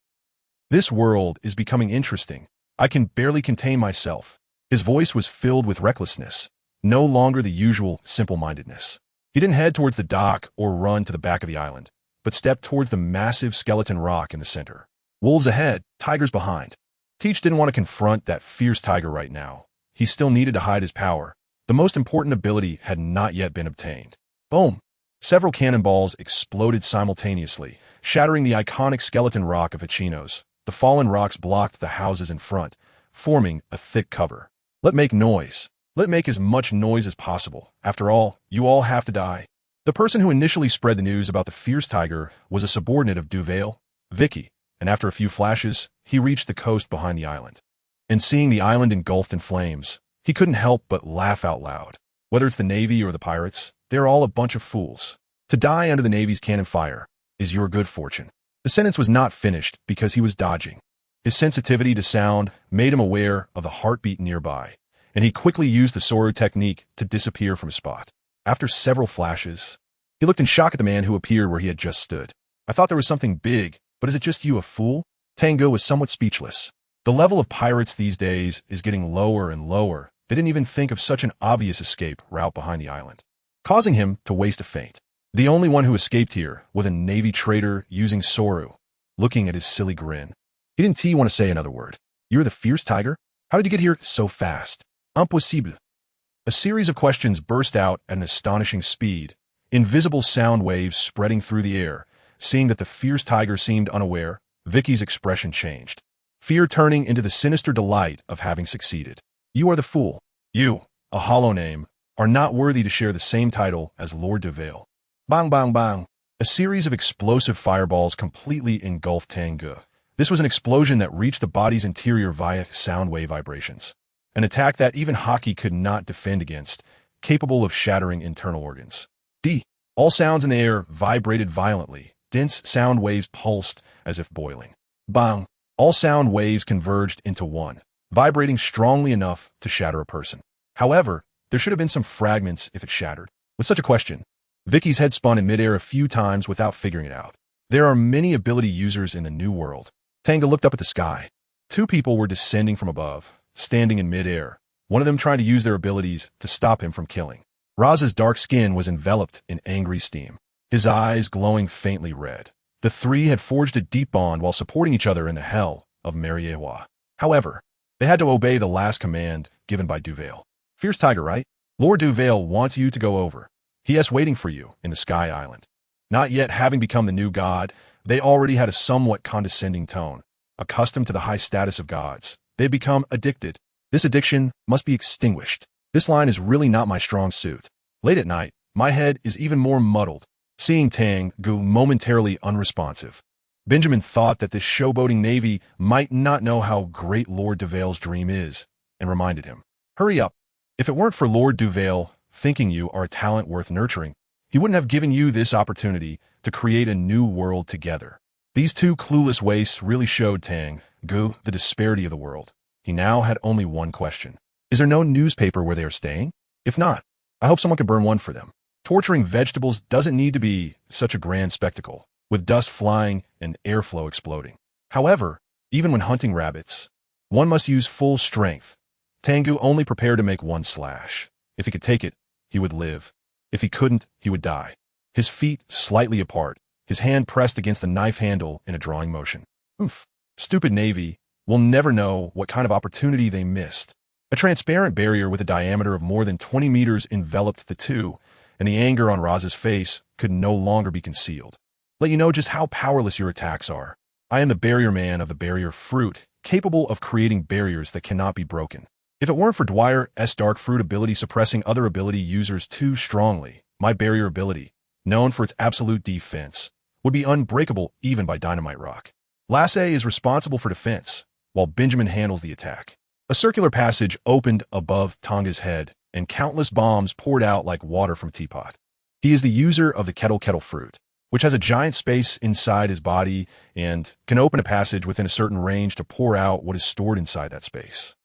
This world is becoming interesting. I can barely contain myself. His voice was filled with recklessness, no longer the usual simple-mindedness. He didn't head towards the dock or run to the back of the island, but stepped towards the massive skeleton rock in the center. Wolves ahead, tigers behind. Teach didn't want to confront that fierce tiger right now. He still needed to hide his power. The most important ability had not yet been obtained. Boom! Several cannonballs exploded simultaneously, shattering the iconic skeleton rock of Hachinos. The fallen rocks blocked the houses in front, forming a thick cover. Let make noise. Let make as much noise as possible. After all, you all have to die. The person who initially spread the news about the fierce tiger was a subordinate of Duvail, Vicky, and after a few flashes, he reached the coast behind the island. And seeing the island engulfed in flames, he couldn't help but laugh out loud. Whether it's the Navy or the pirates, they're all a bunch of fools. To die under the Navy's cannon fire is your good fortune. The sentence was not finished because he was dodging. His sensitivity to sound made him aware of the heartbeat nearby, and he quickly used the Soru technique to disappear from his spot. After several flashes, he looked in shock at the man who appeared where he had just stood. I thought there was something big, but is it just you, a fool? Tang Ge was somewhat speechless. The level of pirates these days is getting lower and lower. They didn't even think of such an obvious escape route behind the island, causing him to waste a feint. The only one who escaped here was a Navy trader using Soru, looking at his silly grin. He didn't want to say another word. You're the fierce tiger? How did you get here so fast? Impossible. A series of questions burst out at an astonishing speed, invisible sound waves spreading through the air. Seeing that the fierce tiger seemed unaware, Vicky's expression changed, fear turning into the sinister delight of having succeeded. You are the fool. You, a hollow name, are not worthy to share the same title as Lord Duvail. Bang, bang, bang. A series of explosive fireballs completely engulfed Tang Ge. This was an explosion that reached the body's interior via sound wave vibrations. An attack that even Haki could not defend against, capable of shattering internal organs. All sounds in the air vibrated violently. Dense sound waves pulsed as if boiling. Bang! All sound waves converged into one, vibrating strongly enough to shatter a person. However, there should have been some fragments if it shattered. With such a question, Vicky's head spun in midair a few times without figuring it out. There are many ability users in the new world. Tang Ge looked up at the sky. Two people were descending from above, standing in midair, one of them trying to use their abilities to stop him from killing. Raz's dark skin was enveloped in angry steam, his eyes glowing faintly red. The three had forged a deep bond while supporting each other in the hell of Mariewa. However, they had to obey the last command given by Duvail. Fierce Tiger, right? Lord Duvail wants you to go over. He is waiting for you in the Sky Island. Not yet having become the new god, they already had a somewhat condescending tone. Accustomed to the high status of gods, they had become addicted. This addiction must be extinguished. This line is really not my strong suit. Late at night, my head is even more muddled, seeing Tang Ge momentarily unresponsive. Benjamin thought that this showboating navy might not know how great Lord Duvail's dream is, and reminded him, hurry up. If it weren't for Lord Duvail thinking you are a talent worth nurturing, he wouldn't have given you this opportunity to create a new world together. These two clueless wastes really showed Tang Ge the disparity of the world. He now had only one question. Is there no newspaper where they are staying? If not, I hope someone can burn one for them. Torturing vegetables doesn't need to be such a grand spectacle, with dust flying and airflow exploding. However, even when hunting rabbits, one must use full strength. Tang Ge only prepared to make one slash. If he could take it, he would live. If he couldn't, he would die. His feet slightly apart, his hand pressed against the knife handle in a drawing motion. Oof. Stupid Navy will never know what kind of opportunity they missed. A transparent barrier with a diameter of more than 20 meters enveloped the two, and the anger on Raz's face could no longer be concealed. Let you know just how powerless your attacks are. I am the barrier man of the barrier fruit, capable of creating barriers that cannot be broken. If it weren't for Dwyer's dark fruit ability suppressing other ability users too strongly, my barrier ability, known for its absolute defense, would be unbreakable even by dynamite rock. Lasse is responsible for defense, while Benjamin handles the attack. A circular passage opened above Tanga's head, and countless bombs poured out like water from a teapot. He is the user of the kettle fruit, which has a giant space inside his body and can open a passage within a certain range to pour out what is stored inside that space.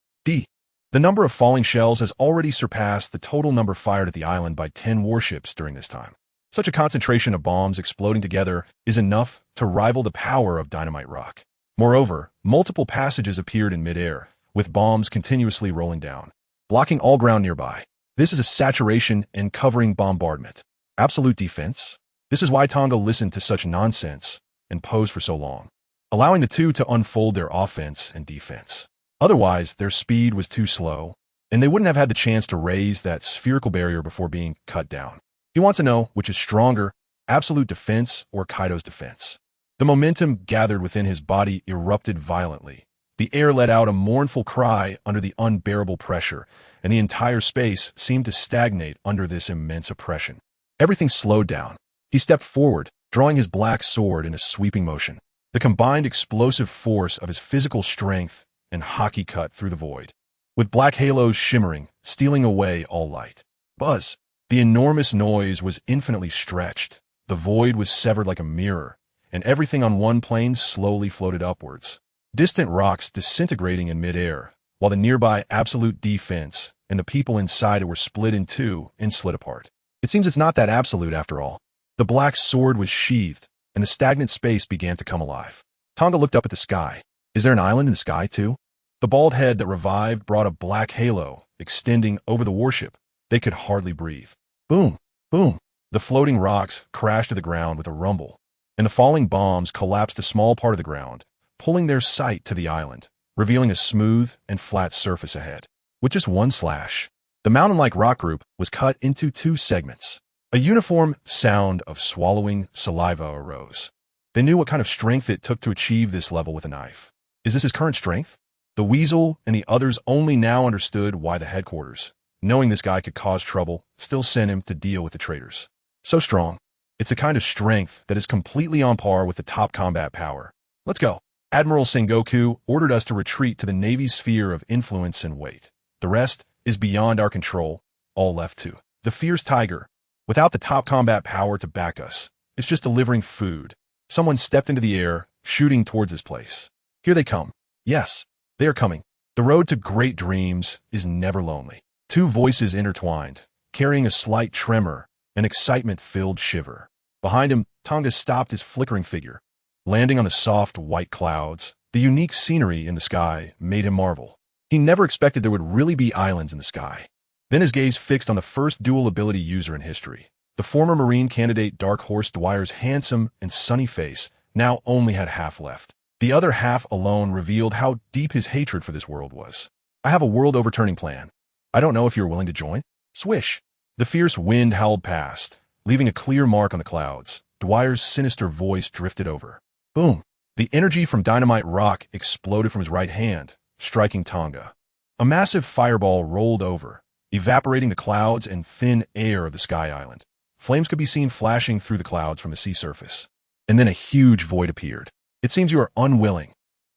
The number of falling shells has already surpassed the total number fired at the island by 10 warships during this time. Such a concentration of bombs exploding together is enough to rival the power of dynamite rock. Moreover, multiple passages appeared in midair, with bombs continuously rolling down, blocking all ground nearby. This is a saturation and covering bombardment. Absolute defense? This is why Tang Ge listened to such nonsense and posed for so long, allowing the two to unfold their offense and defense. Otherwise, their speed was too slow, and they wouldn't have had the chance to raise that spherical barrier before being cut down. He wants to know which is stronger, absolute defense or Kaido's defense. The momentum gathered within his body erupted violently. The air let out a mournful cry under the unbearable pressure, and the entire space seemed to stagnate under this immense oppression. Everything slowed down. He stepped forward, drawing his black sword in a sweeping motion. The combined explosive force of his physical strength and hockey cut through the void, with black halos shimmering, stealing away all light. Buzz! The enormous noise was infinitely stretched. The void was severed like a mirror, and everything on one plane slowly floated upwards. Distant rocks disintegrating in midair, while the nearby absolute defense and the people inside it were split in two and slid apart. It seems it's not that absolute after all. The black sword was sheathed, and the stagnant space began to come alive. Tang Ge looked up at the sky. Is there an island in the sky too? The bald head that revived brought a black halo, extending over the warship. They could hardly breathe. Boom! Boom! The floating rocks crashed to the ground with a rumble, and the falling bombs collapsed a small part of the ground, pulling their sight to the island, revealing a smooth and flat surface ahead. With just one slash, the mountain-like rock group was cut into two segments. A uniform sound of swallowing saliva arose. They knew what kind of strength it took to achieve this level with a knife. Is this his current strength? The Weasel and the others only now understood why the headquarters, knowing this guy could cause trouble, still sent him to deal with the traitors. So strong. It's the kind of strength that is completely on par with the top combat power. Let's go. Admiral Sengoku ordered us to retreat to the Navy's sphere of influence and weight. The rest is beyond our control, all left to the fierce tiger. Without the top combat power to back us, it's just delivering food. Someone stepped into the air, shooting towards this place. Here they come. Yes, they are coming. The road to great dreams is never lonely. Two voices intertwined, carrying a slight tremor, an excitement-filled shiver. Behind him, Tang Ge stopped his flickering figure. Landing on the soft, white clouds, The unique scenery in the sky made him marvel. He never expected there would really be islands in the sky. Then his gaze fixed on the first dual ability user in history. The former Marine candidate Dark Horse Dwyer's handsome and sunny face now only had half left. The other half alone revealed how deep his hatred for this world was. I have a world-overturning plan. I don't know if you're willing to join? Swish. The fierce wind howled past, leaving a clear mark on the clouds. Dwyer's sinister voice drifted over. Boom. The energy from dynamite rock exploded from his right hand, striking Tang Ge. A massive fireball rolled over, evaporating the clouds and thin air of the sky island. Flames could be seen flashing through the clouds from the sea surface. And then a huge void appeared. It seems you are unwilling.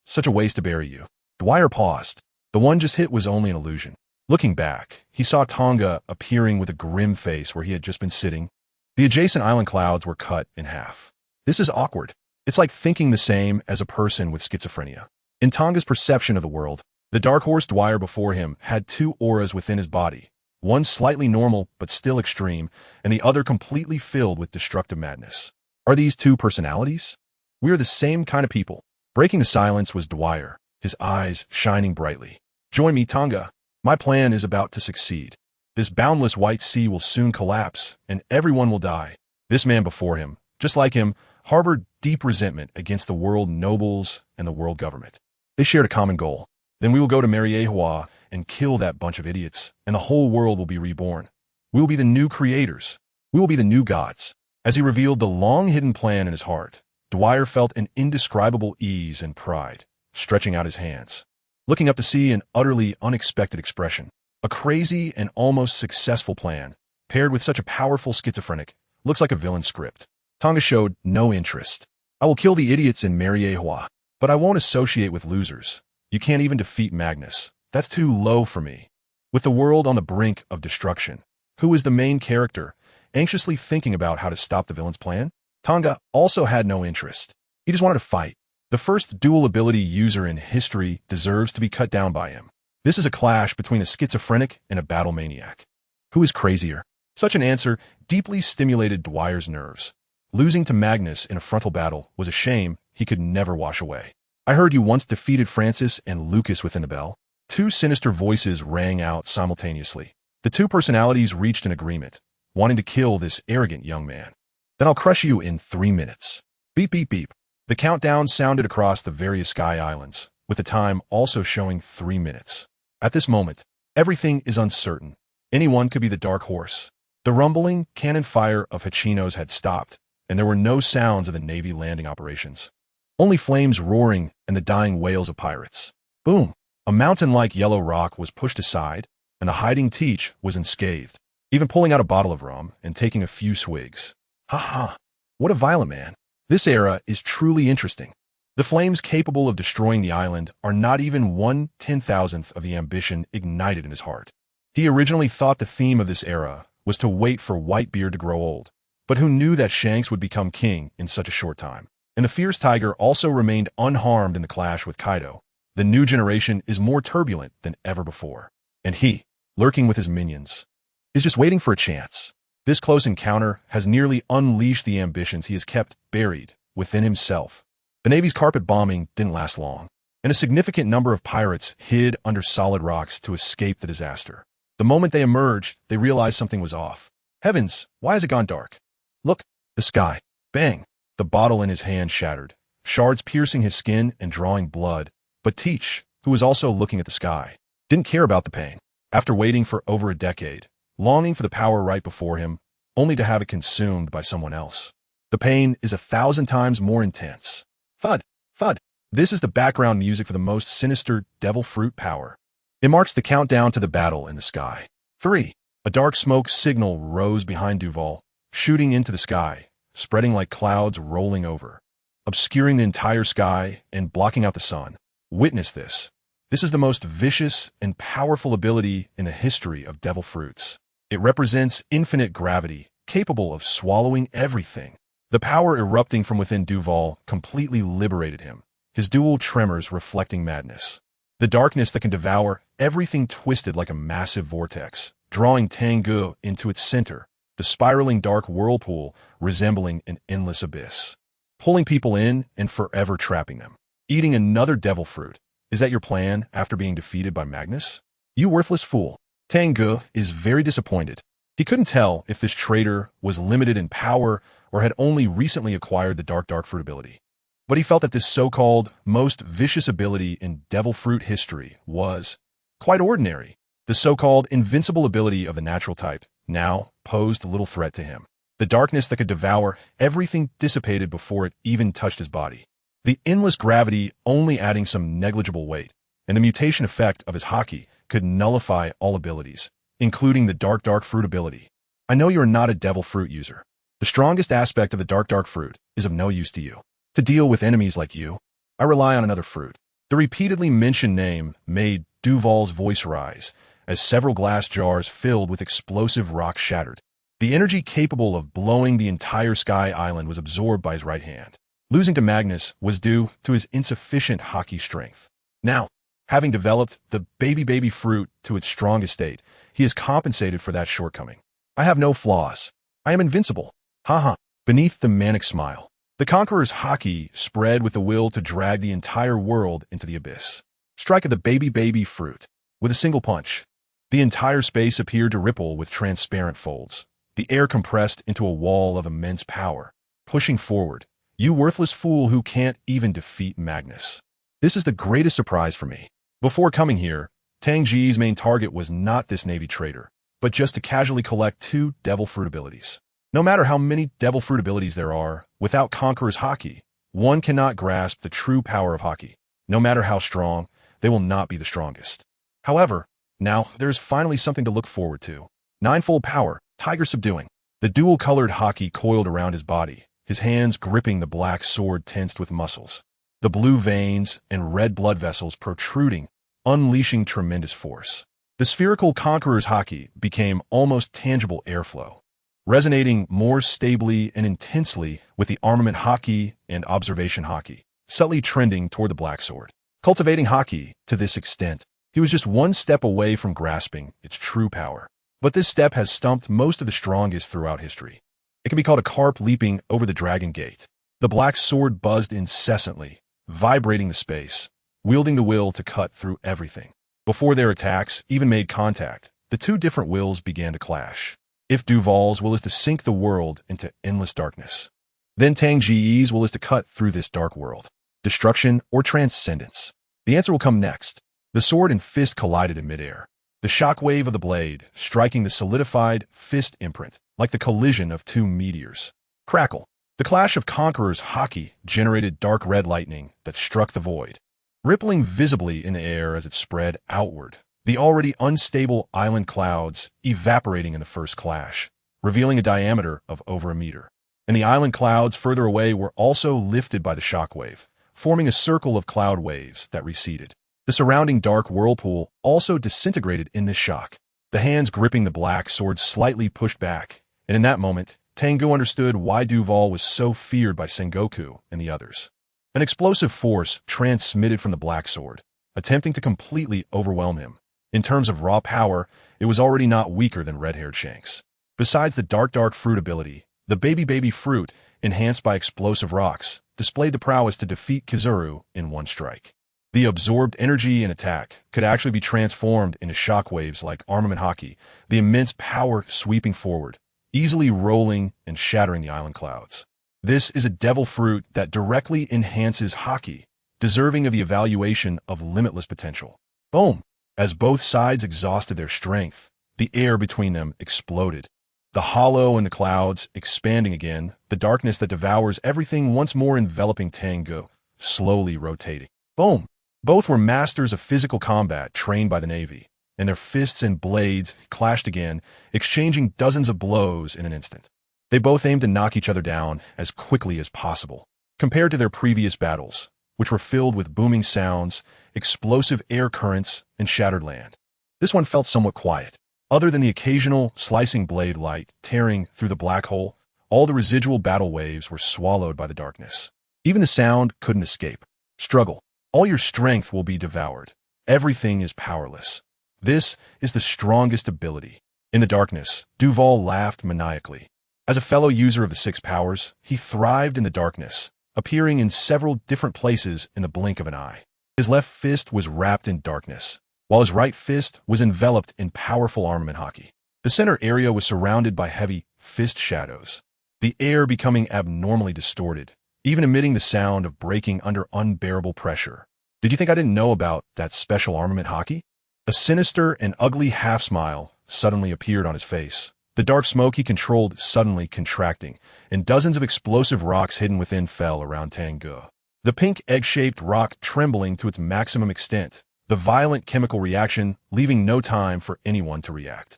Such a waste to bury you. Dwyer paused. The one just hit was only an illusion. Looking back, he saw Tang Ge appearing with a grim face where he had just been sitting. The adjacent island clouds were cut in half. This is awkward. It's like thinking the same as a person with schizophrenia. In Tang Ge's perception of the world, the Dark Horse Dwyer before him had two auras within his body, one slightly normal but still extreme, and the other completely filled with destructive madness. Are these two personalities? We are the same kind of people. Breaking the silence was Dwyer, his eyes shining brightly. Join me, Tang Ge. My plan is about to succeed. This boundless white sea will soon collapse, and everyone will die. This man before him, just like him, harbored deep resentment against the world nobles and the world government. They shared a common goal. Then we will go to Mariehua and kill that bunch of idiots, and the whole world will be reborn. We will be the new creators. We will be the new gods. As he revealed the long-hidden plan in his heart, Dwyer felt an indescribable ease and pride, stretching out his hands, looking up to see an utterly unexpected expression. A crazy and almost successful plan, paired with such a powerful schizophrenic, looks like a villain script. Tang Ge showed no interest. I will kill the idiots in Mariehua, but I won't associate with losers. You can't even defeat Magnus. That's too low for me. With the world on the brink of destruction, who is the main character, anxiously thinking about how to stop the villain's plan? Tang Ge also had no interest. He just wanted to fight. The first dual ability user in history deserves to be cut down by him. This is a clash between a schizophrenic and a battle maniac. Who is crazier? Such an answer deeply stimulated Dwyer's nerves. Losing to Magnus in a frontal battle was a shame he could never wash away. I heard you once defeated Francis and Lucas within a bell. Two sinister voices rang out simultaneously. The two personalities reached an agreement, wanting to kill this arrogant young man. Then I'll crush you in 3 minutes. Beep, beep, beep. The countdown sounded across the various sky islands, with the time also showing 3 minutes. At this moment, everything is uncertain. Anyone could be the Dark Horse. The rumbling cannon fire of Hachinos had stopped, and there were no sounds of the Navy landing operations. Only flames roaring and the dying wails of pirates. Boom! A mountain-like yellow rock was pushed aside, and the hiding Teach was unscathed, even pulling out a bottle of rum and taking a few swigs. Ha ha! What a violent man. This era is truly interesting. The flames capable of destroying the island are not even 1/10,000th of the ambition ignited in his heart. He originally thought the theme of this era was to wait for Whitebeard to grow old, but who knew that Shanks would become king in such a short time? And the fierce tiger also remained unharmed in the clash with Kaido. The new generation is more turbulent than ever before. And he, lurking with his minions, is just waiting for a chance. This close encounter has nearly unleashed the ambitions he has kept buried within himself. The Navy's carpet bombing didn't last long, and a significant number of pirates hid under solid rocks to escape the disaster. The moment they emerged, they realized something was off. Heavens, why has it gone dark? Look, the sky. Bang! The bottle in his hand shattered, shards piercing his skin and drawing blood. But Teach, who was also looking at the sky, didn't care about the pain. After waiting for over a decade, longing for the power right before him, only to have it consumed by someone else. The pain is 1,000 times more intense. Thud, thud. This is the background music for the most sinister devil fruit power. It marks the countdown to the battle in the sky. 3. A dark smoke signal rose behind Duval, shooting into the sky, spreading like clouds rolling over, obscuring the entire sky and blocking out the sun. Witness this. This is the most vicious and powerful ability in the history of devil fruits. It represents infinite gravity, capable of swallowing everything. The power erupting from within Duval completely liberated him, his dual tremors reflecting madness. The darkness that can devour everything twisted like a massive vortex, drawing Tang Ge into its center, the spiraling dark whirlpool resembling an endless abyss, pulling people in and forever trapping them. Eating another devil fruit. Is that your plan after being defeated by Magnus? You worthless fool. Tang Ge is very disappointed. He couldn't tell if this traitor was limited in power or had only recently acquired the dark fruit ability. But he felt that this so-called most vicious ability in devil fruit history was quite ordinary. The so-called invincible ability of the natural type now posed little threat to him. The darkness that could devour everything dissipated before it even touched his body. The endless gravity only adding some negligible weight, and the mutation effect of his haki could nullify all abilities, including the dark fruit ability. I know you are not a devil fruit user. The strongest aspect of the dark fruit is of no use to you. To deal with enemies like you, I rely on another fruit. The repeatedly mentioned name made Duval's voice rise, as several glass jars filled with explosive rock shattered. The energy capable of blowing the entire Sky Island was absorbed by his right hand. Losing to Magnus was due to his insufficient haki strength. Now, having developed the baby fruit to its strongest state, he is compensated for that shortcoming. I have no flaws. I am invincible. Haha. Beneath the manic smile, the conqueror's haki spread with the will to drag the entire world into the abyss. Strike of the baby fruit. With a single punch, the entire space appeared to ripple with transparent folds. The air compressed into a wall of immense power, pushing forward. You worthless fool who can't even defeat Magnus. This is the greatest surprise for me. Before coming here, TangGe's main target was not this Navy traitor, but just to casually collect 2 devil fruit abilities. No matter how many devil fruit abilities there are, without Conqueror's haki, one cannot grasp the true power of haki. No matter how strong, they will not be the strongest. However, now there is finally something to look forward to. Ninefold power, Tiger subduing. The dual-colored haki coiled around his body, his hands gripping the black sword tensed with muscles. The blue veins and red blood vessels protruding, unleashing tremendous force. The spherical Conqueror's haki became almost tangible airflow, resonating more stably and intensely with the armament haki and observation haki, subtly trending toward the black sword. Cultivating haki to this extent, he was just one step away from grasping its true power. But this step has stumped most of the strongest throughout history. It can be called a carp leaping over the dragon gate. The black sword buzzed incessantly, vibrating the space, wielding the will to cut through everything. Before their attacks even made contact, the 2 different wills began to clash. If Duval's will is to sink the world into endless darkness, then TangGe's will is to cut through this dark world. Destruction or transcendence? The answer will come next. The sword and fist collided in midair. The shockwave of the blade striking the solidified fist imprint, like the collision of 2 meteors. Crackle. The clash of Conqueror's haki generated dark red lightning that struck the void, rippling visibly in the air as it spread outward. The already unstable island clouds evaporating in the first clash, revealing a diameter of over a meter. And the island clouds further away were also lifted by the shockwave, forming a circle of cloud waves that receded. The surrounding dark whirlpool also disintegrated in this shock. The hands gripping the black sword slightly pushed back, and in that moment, Tang Ge understood why Duval was so feared by Sengoku and the others. An explosive force transmitted from the black sword, attempting to completely overwhelm him. In terms of raw power, it was already not weaker than red-haired Shanks. Besides the dark fruit ability, the baby fruit, enhanced by explosive rocks, displayed the prowess to defeat Kizaru in one strike. The absorbed energy and attack could actually be transformed into shockwaves like armament haki, the immense power sweeping forward, easily rolling and shattering the island clouds. This is a devil fruit that directly enhances haki, deserving of the evaluation of limitless potential. Boom! As both sides exhausted their strength, the air between them exploded. The hollow in the clouds expanding again, the darkness that devours everything once more enveloping Tang Ge, slowly rotating. Boom! Both were masters of physical combat trained by the Navy, and their fists and blades clashed again, exchanging dozens of blows in an instant. They both aimed to knock each other down as quickly as possible. Compared to their previous battles, which were filled with booming sounds, explosive air currents, and shattered land, this one felt somewhat quiet. Other than the occasional slicing blade light tearing through the black hole, all the residual battle waves were swallowed by the darkness. Even the sound couldn't escape. Struggle. All your strength will be devoured. Everything is powerless. This is the strongest ability. In the darkness, Duval laughed maniacally. As a fellow user of the 6 powers, he thrived in the darkness, appearing in several different places in the blink of an eye. His left fist was wrapped in darkness, while his right fist was enveloped in powerful armament haki. The center area was surrounded by heavy fist shadows, the air becoming abnormally distorted, even emitting the sound of breaking under unbearable pressure. Did you think I didn't know about that special armament haki? A sinister and ugly half-smile suddenly appeared on his face. The dark smoke he controlled suddenly contracting, and dozens of explosive rocks hidden within fell around Tang Ge. The pink egg-shaped rock trembling to its maximum extent, the violent chemical reaction leaving no time for anyone to react.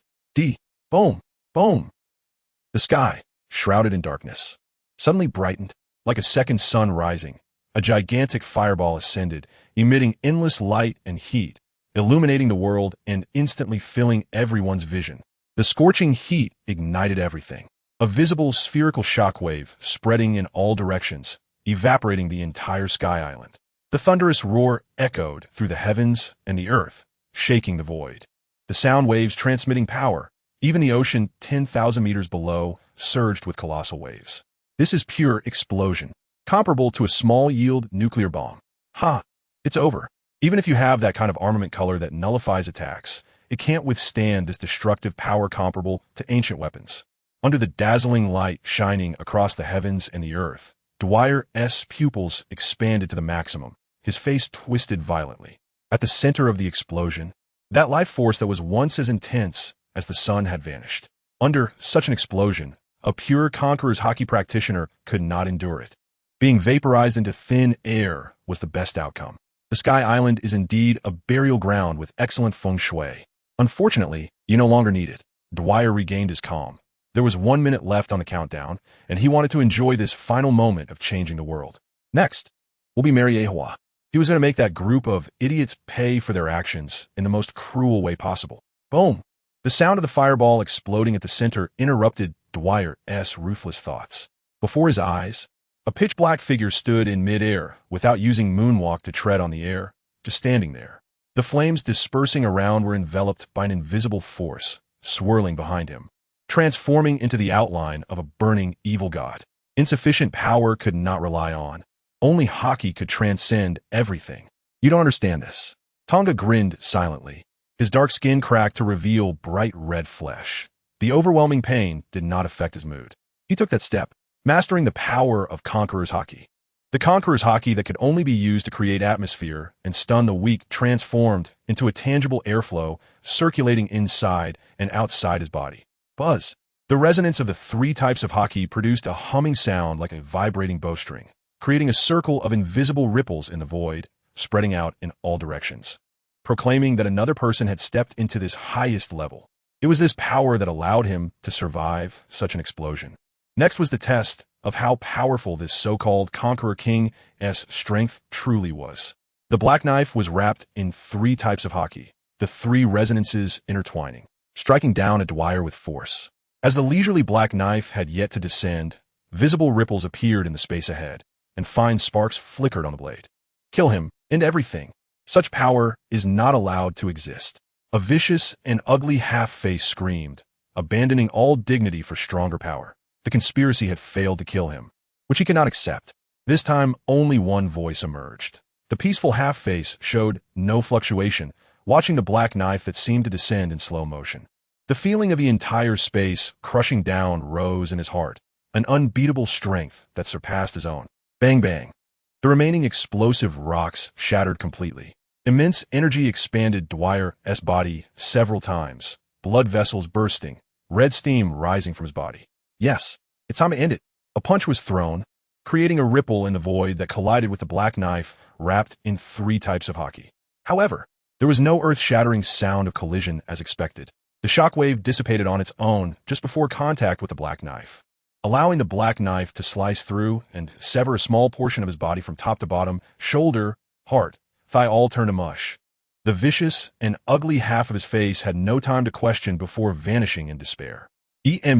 Boom! Boom! The sky, shrouded in darkness, suddenly brightened, like a second sun rising. A gigantic fireball ascended, emitting endless light and heat, illuminating the world and instantly filling everyone's vision. The scorching heat ignited everything. A visible spherical shockwave spreading in all directions, evaporating the entire sky island. The thunderous roar echoed through the heavens and the earth, shaking the void. The sound waves transmitting power. Even the ocean 10,000 meters below surged with colossal waves. This is pure explosion, comparable to a small-yield nuclear bomb. It's over. Even if you have that kind of armament color that nullifies attacks, it can't withstand this destructive power comparable to ancient weapons. Under the dazzling light shining across the heavens and the earth, Dwyer's pupils expanded to the maximum, his face twisted violently. At the center of the explosion, that life force that was once as intense as the sun had vanished. Under such an explosion, a pure Conqueror's Haki practitioner could not endure it. Being vaporized into thin air was the best outcome. The Sky Island is indeed a burial ground with excellent feng shui. Unfortunately, you no longer need it. Dwyer regained his calm. There was 1 minute left on the countdown, and he wanted to enjoy this final moment of changing the world. Next, will be Mary Ahua. He was going to make that group of idiots pay for their actions in the most cruel way possible. Boom! The sound of the fireball exploding at the center interrupted Dwyer's ruthless thoughts. Before his eyes, a pitch-black figure stood in mid-air without using moonwalk to tread on the air, just standing there. The flames dispersing around were enveloped by an invisible force, swirling behind him, transforming into the outline of a burning evil god. Insufficient power could not rely on. Only Haki could transcend everything. You don't understand this. Tang Ge grinned silently. His dark skin cracked to reveal bright red flesh. The overwhelming pain did not affect his mood. He took that step, mastering the power of Conqueror's Haki. The Conqueror's Haki that could only be used to create atmosphere and stun the weak transformed into a tangible airflow circulating inside and outside his body. Buzz. The resonance of the 3 types of Haki produced a humming sound like a vibrating bowstring, creating a circle of invisible ripples in the void, spreading out in all directions, proclaiming that another person had stepped into this highest level. It was this power that allowed him to survive such an explosion. Next was the test of how powerful this so-called Conqueror King's strength truly was. The black knife was wrapped in 3 types of Haki, the 3 resonances intertwining, striking down at Dwyer with force. As the leisurely black knife had yet to descend, visible ripples appeared in the space ahead, and fine sparks flickered on the blade. Kill him, and everything. Such power is not allowed to exist. A vicious and ugly half-face screamed, abandoning all dignity for stronger power. The conspiracy had failed to kill him, which he could not accept. This time, only one voice emerged. The peaceful half-face showed no fluctuation, watching the black knife that seemed to descend in slow motion. The feeling of the entire space crushing down rose in his heart, an unbeatable strength that surpassed his own. Bang bang. The remaining explosive rocks shattered completely. Immense energy expanded Dwyer's body several times, blood vessels bursting, red steam rising from his body. Yes, it's time to end it. A punch was thrown, creating a ripple in the void that collided with the black knife wrapped in 3 types of Haki. However, there was no earth-shattering sound of collision as expected. The shockwave dissipated on its own just before contact with the black knife, allowing the black knife to slice through and sever a small portion of his body from top to bottom, shoulder, heart, thigh all turned to mush. The vicious and ugly half of his face had no time to question before vanishing in despair.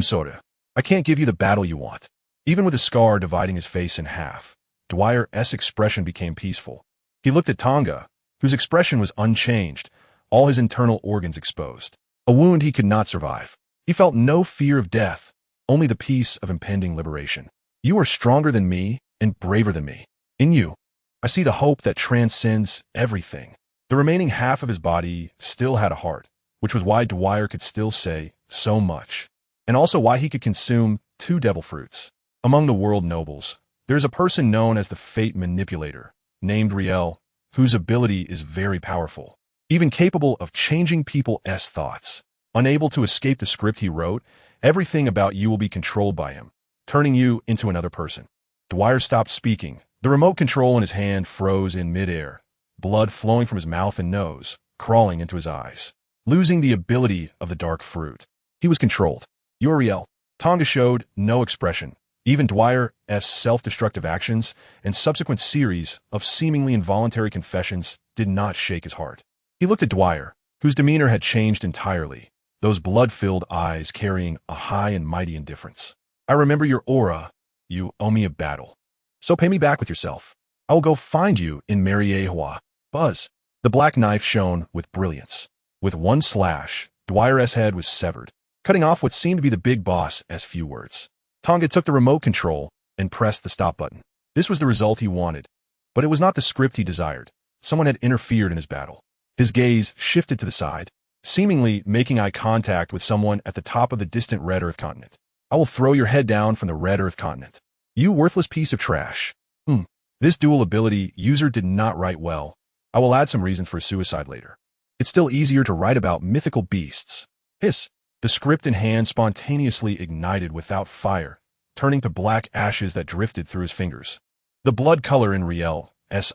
Soda. I can't give you the battle you want. Even with a scar dividing his face in half, Dwyer's expression became peaceful. He looked at Tang Ge, whose expression was unchanged, all his internal organs exposed. A wound he could not survive. He felt no fear of death, only the peace of impending liberation. You are stronger than me, and braver than me. In you, I see the hope that transcends everything. The remaining half of his body still had a heart, which was why Dwyer could still say so much, and also why he could consume 2 devil fruits. Among the world nobles, there is a person known as the Fate Manipulator, named Riel, whose ability is very powerful, even capable of changing people's thoughts. Unable to escape the script he wrote, everything about you will be controlled by him, turning you into another person. Dwyer stopped speaking. The remote control in his hand froze in midair, blood flowing from his mouth and nose, crawling into his eyes. Losing the ability of the dark fruit, he was controlled. Uriel. Tang Ge showed no expression. Even Dwyer's self-destructive actions and subsequent series of seemingly involuntary confessions did not shake his heart. He looked at Dwyer, whose demeanor had changed entirely, those blood-filled eyes carrying a high and mighty indifference. I remember your aura. You owe me a battle. So pay me back with yourself. I will go find you in Mariehua. Buzz. The black knife shone with brilliance. With one slash, Dwyer's head was severed, cutting off what seemed to be the big boss's few words. Tang Ge took the remote control and pressed the stop button. This was the result he wanted, but it was not the script he desired. Someone had interfered in his battle. His gaze shifted to the side, seemingly making eye contact with someone at the top of the distant Red Earth continent. I will throw your head down from the Red Earth continent. You worthless piece of trash. This dual ability user did not write well. I will add some reasons for suicide later. It's still easier to write about mythical beasts. Hiss. The script in hand spontaneously ignited without fire, turning to black ashes that drifted through his fingers. The blood color in Riel's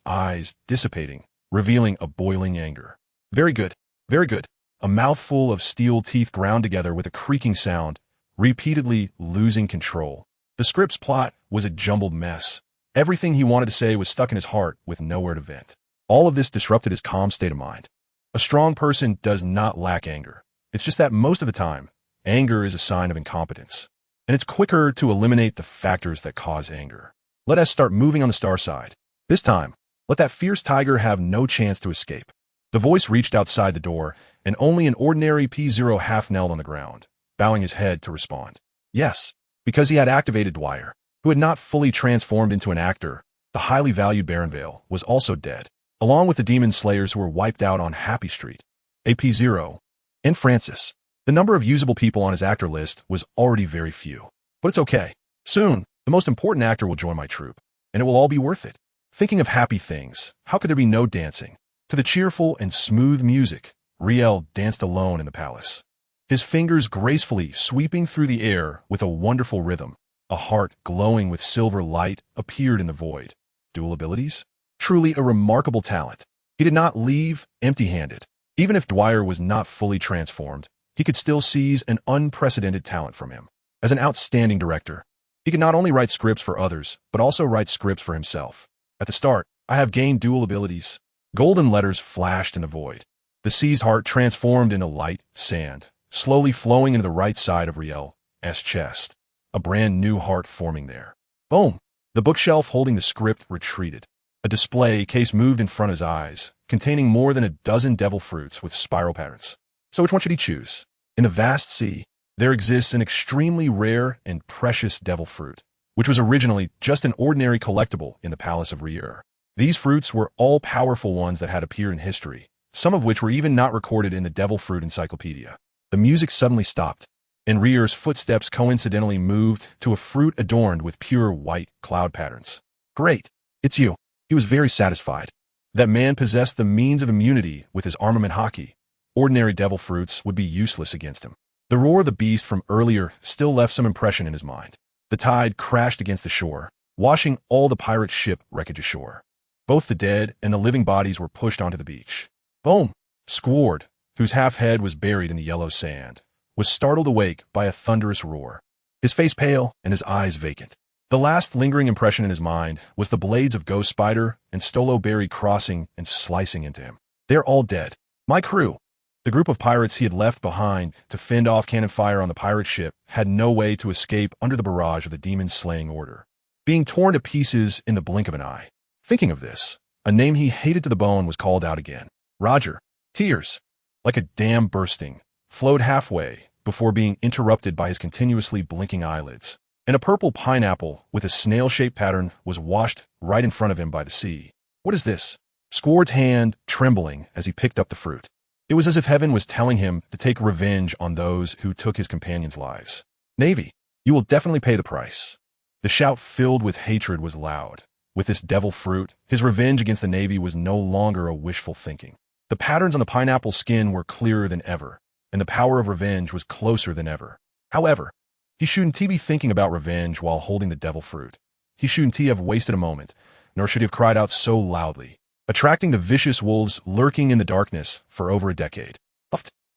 eyes dissipating, revealing a boiling anger. Very good. Very good. A mouthful of steel teeth ground together with a creaking sound, repeatedly losing control. The script's plot was a jumbled mess. Everything he wanted to say was stuck in his heart with nowhere to vent. All of this disrupted his calm state of mind. A strong person does not lack anger. It's just that most of the time, anger is a sign of incompetence. And it's quicker to eliminate the factors that cause anger. Let us start moving on the star side. This time, let that fierce tiger have no chance to escape. The voice reached outside the door, and only an ordinary P0 half-knelt on the ground, bowing his head to respond. Yes, because he had activated Dwyer, who had not fully transformed into an actor. The highly valued Baronvale was also dead, along with the demon slayers who were wiped out on Happy Street. AP0 and Francis. The number of usable people on his actor list was already very few. But it's okay. Soon, the most important actor will join my troupe, and it will all be worth it. Thinking of happy things, how could there be no dancing? To the cheerful and smooth music, Riel danced alone in the palace. His fingers gracefully sweeping through the air with a wonderful rhythm. A heart glowing with silver light appeared in the void. Dual abilities? Truly a remarkable talent. He did not leave empty-handed. Even if Dwyer was not fully transformed, he could still seize an unprecedented talent from him. As an outstanding director, he could not only write scripts for others, but also write scripts for himself. At the start, I have gained dual abilities. Golden letters flashed in the void. The seized heart transformed into light sand, slowly flowing into the right side of Riel's chest. A brand new heart forming there. Boom! The bookshelf holding the script retreated. A display case moved in front of his eyes, containing more than a dozen devil fruits with spiral patterns. So which one should he choose? In the vast sea, there exists an extremely rare and precious devil fruit, which was originally just an ordinary collectible in the Palace of Rieur. These fruits were all powerful ones that had appeared in history, some of which were even not recorded in the Devil Fruit Encyclopedia. The music suddenly stopped, and Rier's footsteps coincidentally moved to a fruit adorned with pure white cloud patterns. Great, it's you. He was very satisfied. That man possessed the means of immunity with his armament hockey. Ordinary devil fruits would be useless against him. The roar of the beast from earlier still left some impression in his mind. The tide crashed against the shore, washing all the pirate ship wreckage ashore. Both the dead and the living bodies were pushed onto the beach. Boom! Squard, whose half-head was buried in the yellow sand, was startled awake by a thunderous roar, his face pale and his eyes vacant. The last lingering impression in his mind was the blades of Ghost Spider and Stolo Berry crossing and slicing into him. They're all dead. My crew, the group of pirates he had left behind to fend off cannon fire on the pirate ship, had no way to escape under the barrage of the demon-slaying order, being torn to pieces in the blink of an eye. Thinking of this, a name he hated to the bone was called out again. Roger. Tears, like a dam bursting, flowed halfway before being interrupted by his continuously blinking eyelids. and a purple pineapple with a snail-shaped pattern was washed right in front of him by the sea. What is this? Squard's hand trembling as he picked up the fruit. It was as if heaven was telling him to take revenge on those who took his companions' lives. Navy, you will definitely pay the price. The shout filled with hatred was loud. With this devil fruit, his revenge against the Navy was no longer a wishful thinking. The patterns on the pineapple skin were clearer than ever, and the power of revenge was closer than ever. However, he shouldn't be thinking about revenge while holding the devil fruit. He shouldn't have wasted a moment, nor should he have cried out so loudly, attracting the vicious wolves lurking in the darkness for over a decade.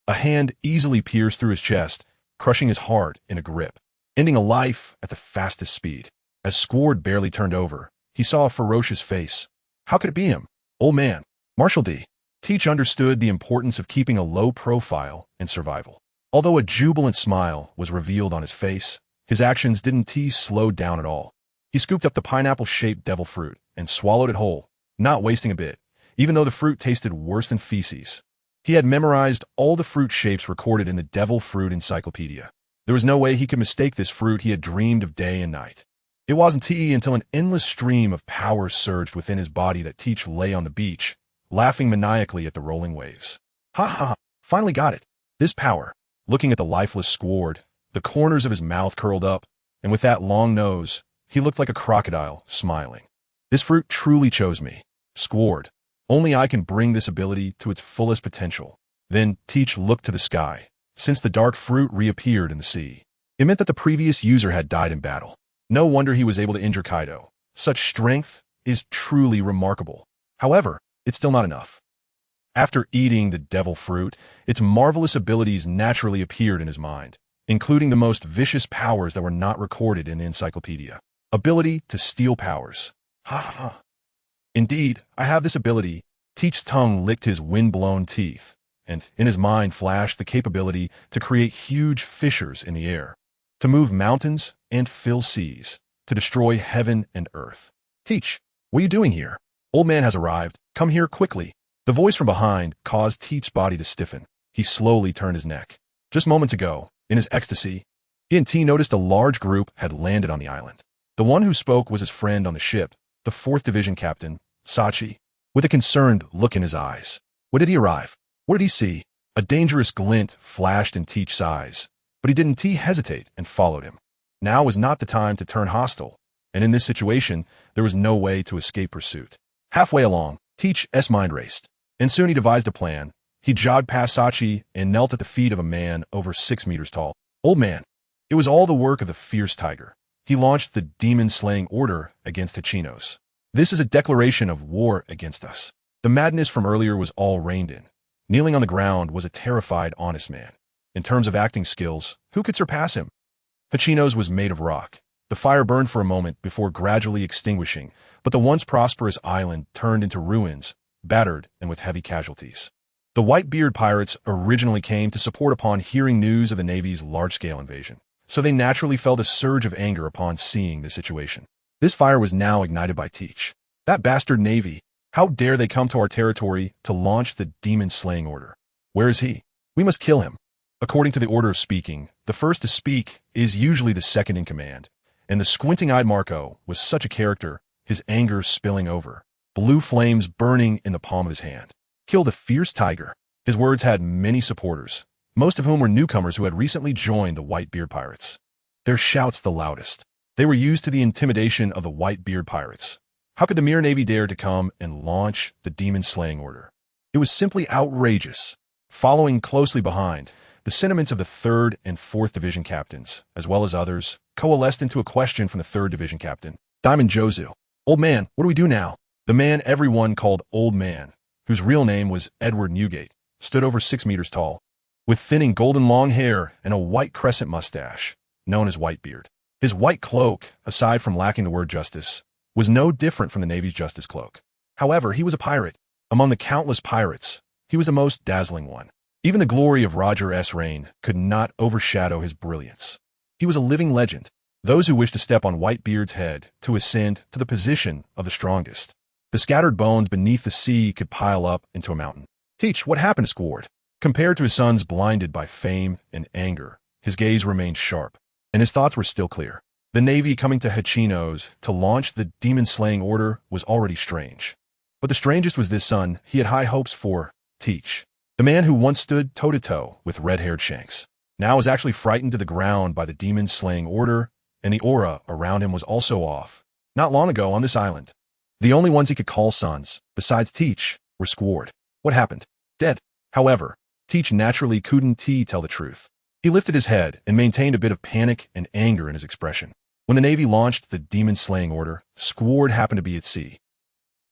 A hand easily pierced through his chest, crushing his heart in a grip, ending a life at the fastest speed. As Squard barely turned over, he saw a ferocious face. How could it be him? Old man. Marshal D. Teach understood the importance of keeping a low profile in survival. Although a jubilant smile was revealed on his face, his actions didn't slow down at all. He scooped up the pineapple-shaped devil fruit and swallowed it whole, not wasting a bit, even though the fruit tasted worse than feces. He had memorized all the fruit shapes recorded in the Devil Fruit Encyclopedia. There was no way he could mistake this fruit he had dreamed of day and night. It wasn't until an endless stream of power surged within his body that Teach lay on the beach, laughing maniacally at the rolling waves. Ha ha, finally got it. This power. Looking at the lifeless Squard, the corners of his mouth curled up, and with that long nose, he looked like a crocodile, smiling. This fruit truly chose me. Squard. Only I can bring this ability to its fullest potential. Then Teach looked to the sky, since the dark fruit reappeared in the sea. It meant that the previous user had died in battle. No wonder he was able to injure Kaido. Such strength is truly remarkable. However, it's still not enough. After eating the devil fruit, its marvelous abilities naturally appeared in his mind, including the most vicious powers that were not recorded in the encyclopedia. Ability to steal powers. Ha ha. Indeed, I have this ability. Teach's tongue licked his wind-blown teeth, and in his mind flashed the capability to create huge fissures in the air, to move mountains and fill seas, to destroy heaven and earth. Teach, what are you doing here? Old man has arrived. Come here quickly. The voice from behind caused Teach's body to stiffen. He slowly turned his neck. Just moments ago, in his ecstasy, he and T noticed a large group had landed on the island. The one who spoke was his friend on the ship, the 4th Division Captain, Sachi, with a concerned look in his eyes. When did he arrive? What did he see? A dangerous glint flashed in Teach's eyes, but he didn't hesitate and followed him. Now was not the time to turn hostile, and in this situation, there was no way to escape pursuit. Halfway along, Teach's mind raced, and soon he devised a plan. He jogged past Sachi and knelt at the feet of a man over 6 meters tall. Old man. It was all the work of the fierce tiger. He launched the demon-slaying order against Hachinos. This is a declaration of war against us. The madness from earlier was all reined in. Kneeling on the ground was a terrified, honest man. In terms of acting skills, who could surpass him? Hachinos was made of rock. The fire burned for a moment before gradually extinguishing, but the once prosperous island turned into ruins, battered and with heavy casualties. The Whitebeard pirates originally came to support upon hearing news of the Navy's large-scale invasion, so they naturally felt a surge of anger upon seeing the situation. This fire was now ignited by Teach. That bastard Navy! How dare they come to our territory to launch the demon-slaying order? Where is he? We must kill him. According to the order of speaking, the first to speak is usually the second in command, and the squinting-eyed Marco was such a character, his anger spilling over, blue flames burning in the palm of his hand. Kill the fierce tiger. His words had many supporters, most of whom were newcomers who had recently joined the Whitebeard pirates. Their shouts the loudest. They were used to the intimidation of the Whitebeard pirates. How could the mere Navy dare to come and launch the demon-slaying order? It was simply outrageous. Following closely behind, the sentiments of the 3rd and 4th Division captains, as well as others, coalesced into a question from the 3rd Division captain, Diamond Jozu. Old man, what do we do now? The man everyone called Old Man, whose real name was Edward Newgate, stood over 6 meters tall, with thinning golden long hair and a white crescent mustache, known as Whitebeard. His white cloak, aside from lacking the word justice, was no different from the Navy's justice cloak. However, he was a pirate. Among the countless pirates, he was the most dazzling one. Even the glory of Roger S. Rain could not overshadow his brilliance. He was a living legend. Those who wished to step on Whitebeard's head to ascend to the position of the strongest. The scattered bones beneath the sea could pile up into a mountain. Teach, what happened to Squard? Compared to his sons blinded by fame and anger, his gaze remained sharp, and his thoughts were still clear. The Navy coming to Hachino's to launch the demon-slaying order was already strange. But the strangest was this son he had high hopes for, Teach. The man who once stood toe-to-toe with red-haired Shanks. Now was actually frightened to the ground by the demon-slaying order, and the aura around him was also off. Not long ago on this island, the only ones he could call sons, besides Teach, were squared. What happened? Dead. However, Teach naturally couldn't tell the truth. He lifted his head and maintained a bit of panic and anger in his expression. When the Navy launched the demon-slaying order, Squard happened to be at sea.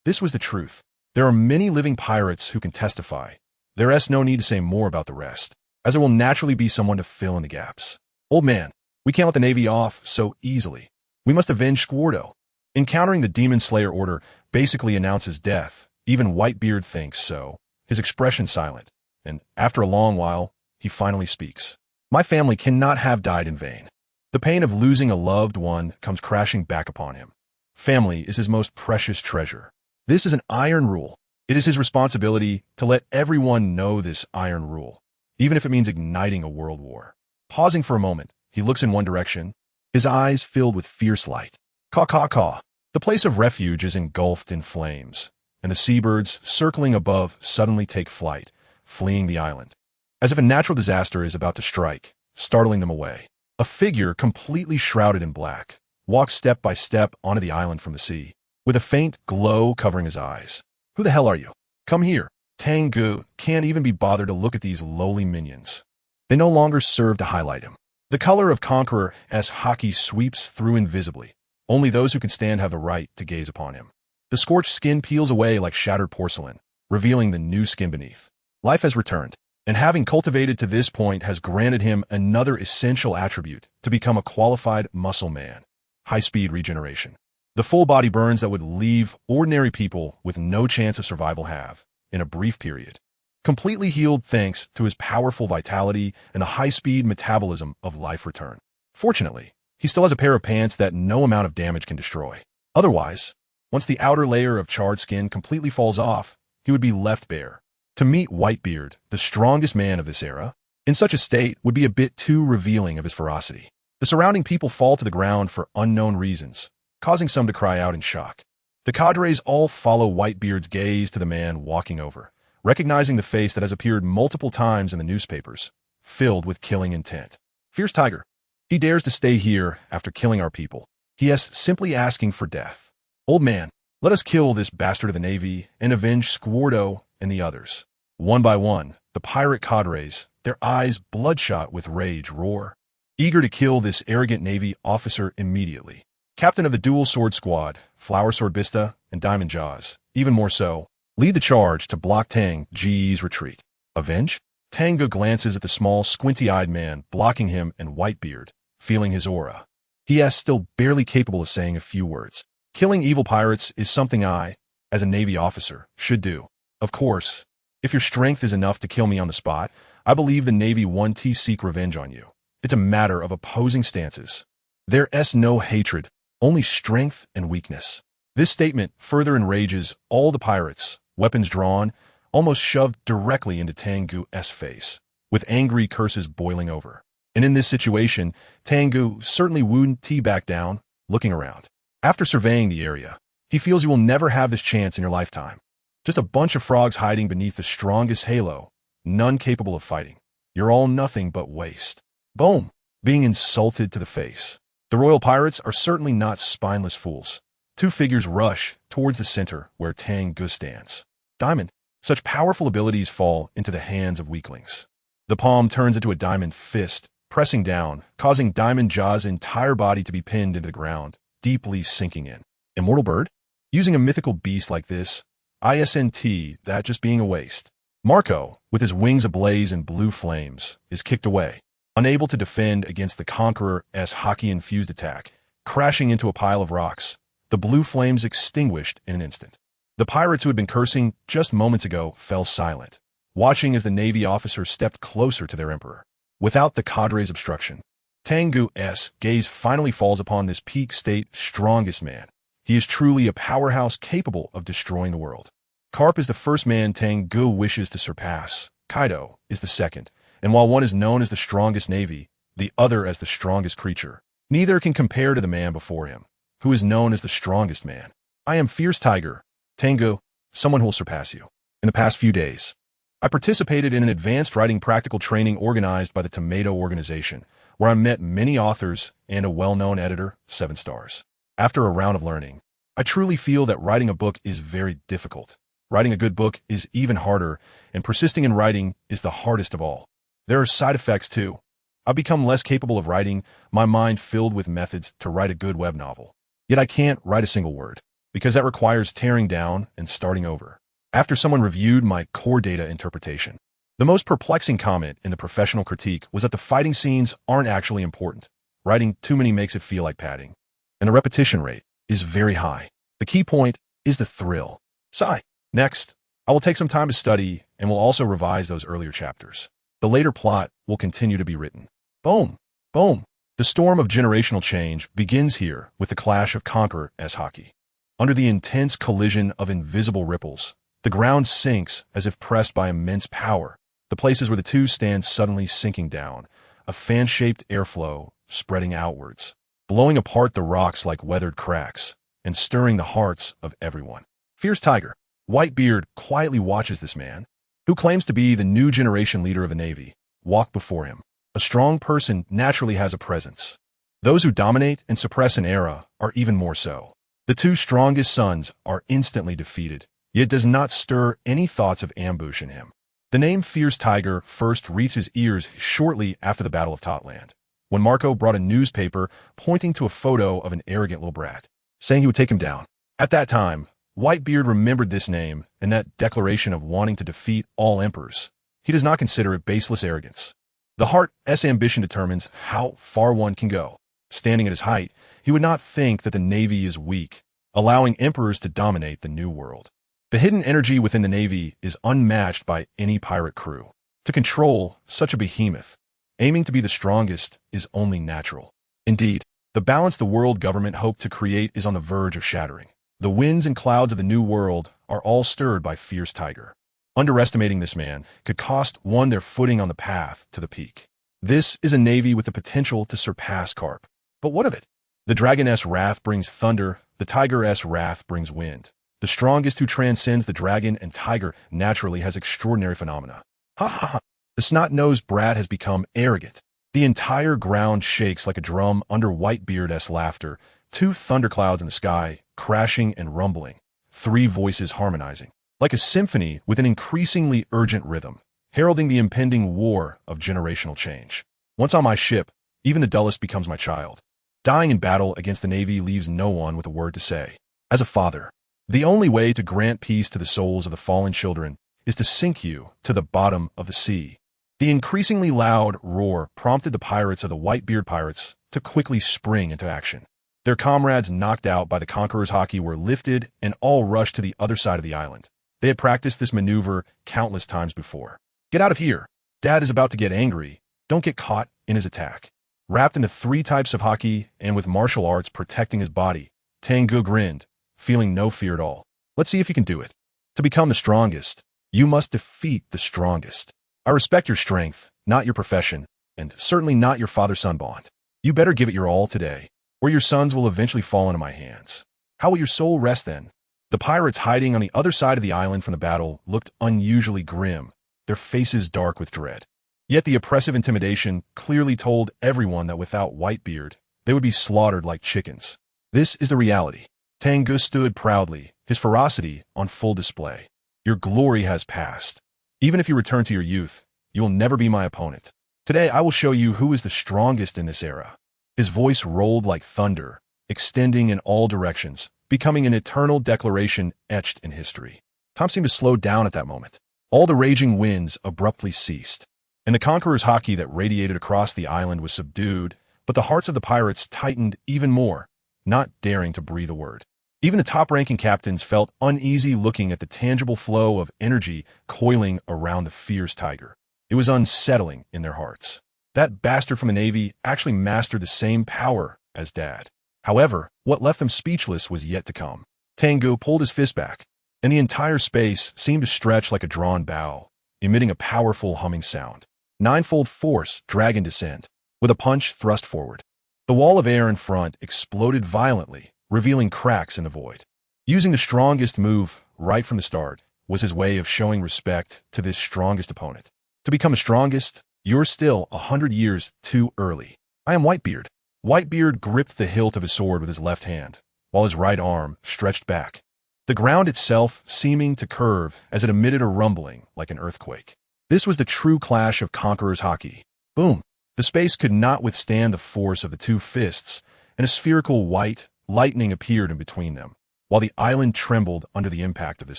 This was the truth. There are many living pirates who can testify. There's no need to say more about the rest, as there will naturally be someone to fill in the gaps. Old man, we can't let the Navy off so easily. We must avenge Squardo. Encountering the Demon Slayer order basically announces death. Even Whitebeard thinks so. His expression silent, and after a long while, he finally speaks. My family cannot have died in vain. The pain of losing a loved one comes crashing back upon him. Family is his most precious treasure. This is an iron rule. It is his responsibility to let everyone know this iron rule, even if it means igniting a world war. Pausing for a moment, he looks in one direction, his eyes filled with fierce light. Caw. The place of refuge is engulfed in flames, and the seabirds circling above suddenly take flight, fleeing the island. As if a natural disaster is about to strike, startling them away. A figure completely shrouded in black walks step by step onto the island from the sea, with a faint glow covering his eyes. Who the hell are you? Come here. Tang Ge can't even be bothered to look at these lowly minions. They no longer serve to highlight him. The color of Conqueror as hockey sweeps through invisibly. Only those who can stand have the right to gaze upon him. The scorched skin peels away like shattered porcelain, revealing the new skin beneath. Life has returned, and having cultivated to this point has granted him another essential attribute to become a qualified muscle man. High-speed regeneration. The full body burns that would leave ordinary people with no chance of survival have, in a brief period. Completely healed thanks to his powerful vitality and the high-speed metabolism of life return. Fortunately, he still has a pair of pants that no amount of damage can destroy. Otherwise, once the outer layer of charred skin completely falls off, he would be left bare. To meet Whitebeard, the strongest man of this era, in such a state would be a bit too revealing of his ferocity. The surrounding people fall to the ground for unknown reasons, causing some to cry out in shock. The cadres all follow Whitebeard's gaze to the man walking over, recognizing the face that has appeared multiple times in the newspapers, filled with killing intent. Fierce Tiger. He dares to stay here after killing our people. He is simply asking for death. Old man, let us kill this bastard of the Navy and avenge Squardo and the others. One by one, the pirate cadres, their eyes bloodshot with rage, roar, eager to kill this arrogant Navy officer immediately. Captain of the Dual Sword Squad, Flower Sword Bista, and Diamond Jaws, even more so, lead the charge to block Tang Ge's retreat. Avenge? Tang Ge glances at the small, squinty-eyed man blocking him and Whitebeard, feeling his aura. He is still barely capable of saying a few words. Killing evil pirates is something I, as a Navy officer, should do. Of course, if your strength is enough to kill me on the spot, I believe the Navy won't seek revenge on you. It's a matter of opposing stances. There's no hatred, only strength and weakness. This statement further enrages all the pirates, weapons drawn, almost shoved directly into Tang Ge's face, with angry curses boiling over. And in this situation, Tang Ge certainly wouldn't back down, looking around. After surveying the area, he feels you will never have this chance in your lifetime. Just a bunch of frogs hiding beneath the strongest halo, none capable of fighting. You're all nothing but waste. Boom! Being insulted to the face. The royal pirates are certainly not spineless fools. Two figures rush towards the center where Tang Ge stands. Diamond. Such powerful abilities fall into the hands of weaklings. The palm turns into a diamond fist, pressing down, causing Diamond Jaw's entire body to be pinned into the ground, deeply sinking in. Immortal bird? Using a mythical beast like this, that just being a waste. Marco, with his wings ablaze in blue flames, is kicked away, unable to defend against the Conqueror's hockey-infused attack, crashing into a pile of rocks, the blue flames extinguished in an instant. The pirates who had been cursing just moments ago fell silent, watching as the Navy officer stepped closer to their emperor. Without the cadre's obstruction, Tang Ge's gaze finally falls upon this peak state strongest man. He is truly a powerhouse capable of destroying the world. Carp is the first man Tang Ge wishes to surpass. Kaido is the second, and while one is known as the strongest Navy, the other as the strongest creature. Neither can compare to the man before him, who is known as the strongest man. I am Fierce Tiger, Tang Ge, someone who will surpass you. In the past few days, I participated in an advanced writing practical training organized by the Tomato organization, where I met many authors and a well-known editor, 7 stars. After a round of learning, I truly feel that writing a book is very difficult. Writing a good book is even harder, and persisting in writing is the hardest of all. There are side effects too. I've become less capable of writing, my mind filled with methods to write a good web novel. Yet I can't write a single word, because that requires tearing down and starting over. After someone reviewed my core data interpretation, the most perplexing comment in the professional critique was that the fighting scenes aren't actually important. Writing too many makes it feel like padding, and the repetition rate is very high. The key point is the thrill. Sigh. Next, I will take some time to study and will also revise those earlier chapters. The later plot will continue to be written. Boom! Boom! The storm of generational change begins here with the clash of Conqueror s Haki. Under the intense collision of invisible ripples, the ground sinks as if pressed by immense power. The places where the two stand suddenly sinking down, a fan-shaped airflow spreading outwards, blowing apart the rocks like weathered cracks, and stirring the hearts of everyone. Fierce Tiger, Whitebeard quietly watches this man, who claims to be the new generation leader of the Navy, walk before him. A strong person naturally has a presence. Those who dominate and suppress an era are even more so. The two strongest sons are instantly defeated, yet does not stir any thoughts of ambush in him. The name Fierce Tiger first reached his ears shortly after the Battle of Totland, when Marco brought a newspaper pointing to a photo of an arrogant little brat, saying he would take him down. At that time, Whitebeard remembered this name and that declaration of wanting to defeat all emperors. He does not consider it baseless arrogance. The heart's ambition determines how far one can go. Standing at his height, he would not think that the Navy is weak, allowing emperors to dominate the New World. The hidden energy within the Navy is unmatched by any pirate crew. To control such a behemoth, aiming to be the strongest is only natural. Indeed, the balance the world government hoped to create is on the verge of shattering. The winds and clouds of the New World are all stirred by Fierce Tiger. Underestimating this man could cost one their footing on the path to the peak. This is a navy with the potential to surpass Carp. But what of it? The dragon's wrath brings thunder, the tiger's wrath brings wind. The strongest who transcends the dragon and tiger naturally has extraordinary phenomena. Ha ha ha! The snot-nosed brat has become arrogant. The entire ground shakes like a drum under Whitebeard's laughter, 2 thunderclouds in the sky, crashing and rumbling, 3 voices harmonizing, like a symphony with an increasingly urgent rhythm, heralding the impending war of generational change. Once on my ship, even the dullest becomes my child. Dying in battle against the Navy leaves no one with a word to say. As a father, the only way to grant peace to the souls of the fallen children is to sink you to the bottom of the sea. The increasingly loud roar prompted the pirates of the Whitebeard pirates to quickly spring into action. Their comrades knocked out by the Conqueror's Haki were lifted and all rushed to the other side of the island. They had practiced this maneuver countless times before. Get out of here. Dad is about to get angry. Don't get caught in his attack. Wrapped in the 3 types of Haki and with martial arts protecting his body, Tang Ge grinned, feeling no fear at all. Let's see if you can do it. To become the strongest, you must defeat the strongest. I respect your strength, not your profession, and certainly not your father-son bond. You better give it your all today, or your sons will eventually fall into my hands. How will your soul rest then? The pirates hiding on the other side of the island from the battle looked unusually grim, their faces dark with dread. Yet the oppressive intimidation clearly told everyone that without Whitebeard, they would be slaughtered like chickens. This is the reality. Tang Ge stood proudly, his ferocity on full display. Your glory has passed. Even if you return to your youth, you will never be my opponent. Today I will show you who is the strongest in this era. His voice rolled like thunder, extending in all directions, becoming an eternal declaration etched in history. Time seemed to slow down at that moment. All the raging winds abruptly ceased, and the Conqueror's Haki that radiated across the island was subdued, but the hearts of the pirates tightened even more, not daring to breathe a word. Even the top-ranking captains felt uneasy looking at the tangible flow of energy coiling around the fierce tiger. It was unsettling in their hearts. That bastard from the Navy actually mastered the same power as Dad. However, what left them speechless was yet to come. Tang Ge pulled his fist back, and the entire space seemed to stretch like a drawn bow, emitting a powerful humming sound. Ninefold force dragon descent, with a punch thrust forward. The wall of air in front exploded violently, revealing cracks in the void. Using the strongest move right from the start was his way of showing respect to this strongest opponent. To become the strongest, you're still 100 years too early. I am Whitebeard. Whitebeard gripped the hilt of his sword with his left hand, while his right arm stretched back, the ground itself seeming to curve as it emitted a rumbling like an earthquake. This was the true clash of conquerors' hockey. Boom! The space could not withstand the force of the two fists, and a spherical white lightning appeared in between them, while the island trembled under the impact of this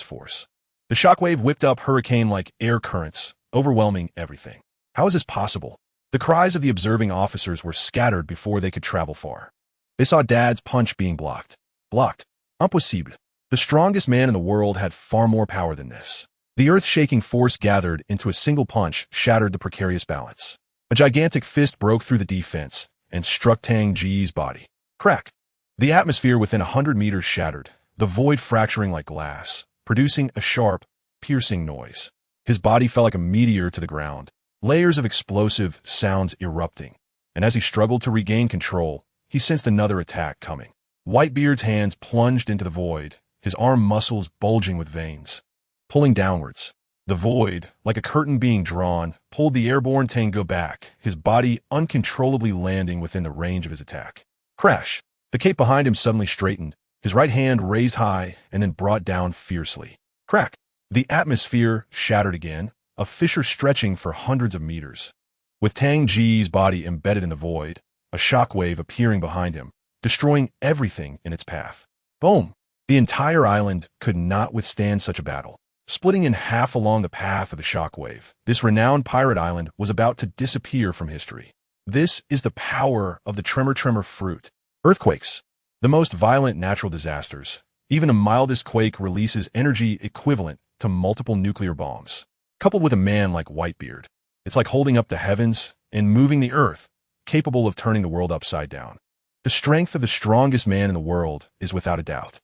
force. The shockwave whipped up hurricane-like air currents, overwhelming everything. How is this possible? The cries of the observing officers were scattered before they could travel far. They saw Dad's punch being blocked. Blocked. Impossible. The strongest man in the world had far more power than this. The earth-shaking force gathered into a single punch shattered the precarious balance. A gigantic fist broke through the defense and struck Tang Ge's body. Crack. The atmosphere within 100 meters shattered, the void fracturing like glass, producing a sharp, piercing noise. His body fell like a meteor to the ground, layers of explosive sounds erupting, and as he struggled to regain control, he sensed another attack coming. Whitebeard's hands plunged into the void, his arm muscles bulging with veins. Pulling downwards, the void, like a curtain being drawn, pulled the airborne Tang Ge back, his body uncontrollably landing within the range of his attack. Crash! The cape behind him suddenly straightened, his right hand raised high and then brought down fiercely. Crack! The atmosphere shattered again, a fissure stretching for hundreds of meters. With Tang Ge's body embedded in the void, a shockwave appearing behind him, destroying everything in its path. Boom! The entire island could not withstand such a battle. Splitting in half along the path of the shockwave, this renowned pirate island was about to disappear from history. This is the power of the tremor fruit. Earthquakes. The most violent natural disasters. Even the mildest quake releases energy equivalent to multiple nuclear bombs. Coupled with a man like Whitebeard, it's like holding up the heavens and moving the earth, capable of turning the world upside down. The strength of the strongest man in the world is without a doubt.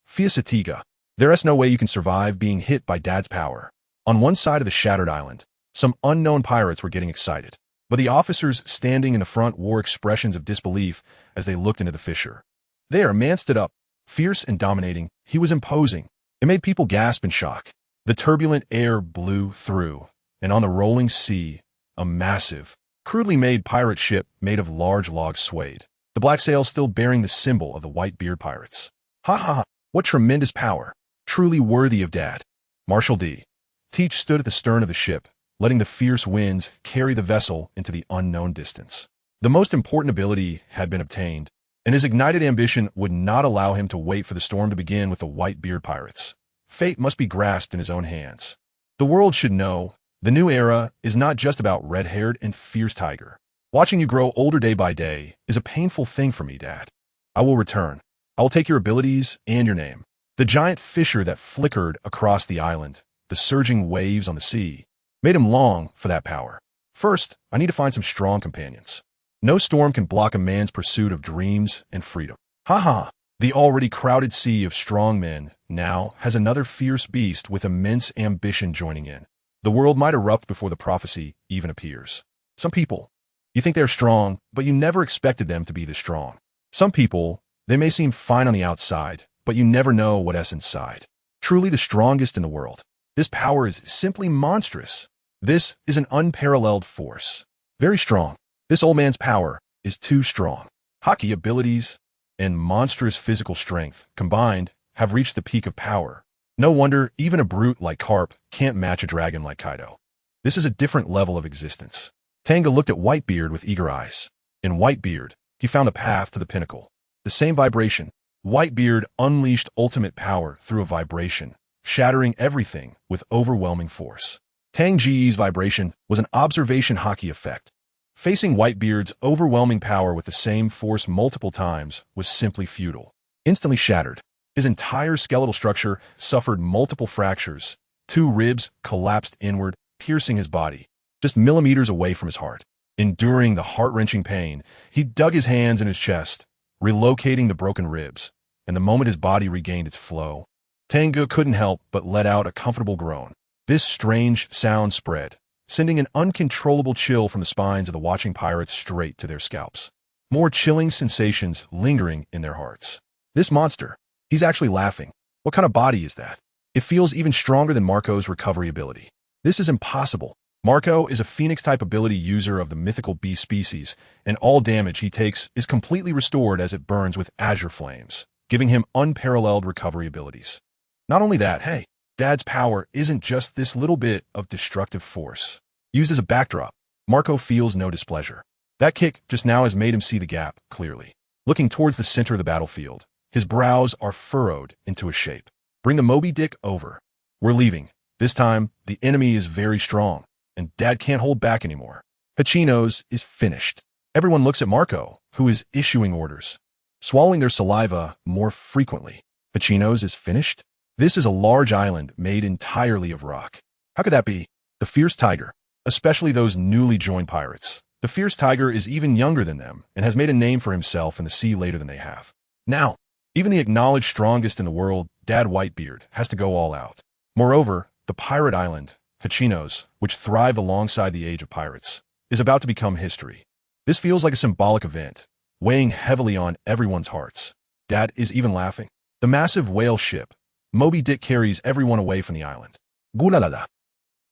Fiasatiga. There is no way you can survive being hit by Dad's power. On one side of the shattered island, some unknown pirates were getting excited, but the officers standing in the front wore expressions of disbelief as they looked into the fissure. There, a man stood up, fierce and dominating. He was imposing. It made people gasp in shock. The turbulent air blew through, and on the rolling sea, a massive, crudely made pirate ship made of large logs swayed, the black sails still bearing the symbol of the Whitebeard pirates. Ha ha ha! What tremendous power! Truly worthy of Dad. Marshal D. Teach stood at the stern of the ship, letting the fierce winds carry the vessel into the unknown distance. The most important ability had been obtained, and his ignited ambition would not allow him to wait for the storm to begin with the Whitebeard pirates. Fate must be grasped in his own hands. The world should know, the new era is not just about red-haired and fierce tiger. Watching you grow older day by day is a painful thing for me, Dad. I will return. I will take your abilities and your name. The giant fissure that flickered across the island, the surging waves on the sea, made him long for that power. First, I need to find some strong companions. No storm can block a man's pursuit of dreams and freedom. Ha ha! The already crowded sea of strong men now has another fierce beast with immense ambition joining in. The world might erupt before the prophecy even appears. Some people, you think they're strong, but you never expected them to be this strong. Some people, they may seem fine on the outside, but you never know what is inside. Truly the strongest in the world. This power is simply monstrous. This is an unparalleled force. Very strong. This old man's power is too strong. Hockey abilities and monstrous physical strength combined have reached the peak of power. No wonder even a brute like Carp can't match a dragon like Kaido. This is a different level of existence. Tang Ge looked at Whitebeard with eager eyes. In Whitebeard, he found a path to the pinnacle. The same vibration. Whitebeard unleashed ultimate power through a vibration, shattering everything with overwhelming force. Tang Ge's vibration was an observation hockey effect. Facing Whitebeard's overwhelming power with the same force multiple times was simply futile. Instantly shattered, his entire skeletal structure suffered multiple fractures. 2 ribs collapsed inward, piercing his body, just millimeters away from his heart. Enduring the heart-wrenching pain, he dug his hands in his chest, relocating the broken ribs, and the moment his body regained its flow, Tang Ge couldn't help but let out a comfortable groan. This strange sound spread, sending an uncontrollable chill from the spines of the watching pirates straight to their scalps. more chilling sensations lingering in their hearts. This monster, he's actually laughing. What kind of body is that? It feels even stronger than Marco's recovery ability. This is impossible. Marco is a Phoenix-type ability user of the mythical beast species, and all damage he takes is completely restored as it burns with azure flames, giving him unparalleled recovery abilities. Not only that, hey, Dad's power isn't just this little bit of destructive force. Used as a backdrop, Marco feels no displeasure. That kick just now has made him see the gap clearly. Looking towards the center of the battlefield, his brows are furrowed into a shape. Bring the Moby Dick over. We're leaving. This time, the enemy is very strong, and Dad can't hold back anymore. Hachino's is finished. Everyone looks at Marco, who is issuing orders, swallowing their saliva more frequently. Hachino's is finished? This is a large island made entirely of rock. How could that be? The fierce tiger, especially those newly joined pirates. The fierce tiger is even younger than them and has made a name for himself in the sea later than they have. Now, even the acknowledged strongest in the world, Dad Whitebeard, has to go all out. Moreover, the pirate island, Hachino's, which thrived alongside the age of pirates, is about to become history. This feels like a symbolic event, weighing heavily on everyone's hearts. Dad is even laughing. The massive whale ship, Moby Dick, carries everyone away from the island. Gulalala.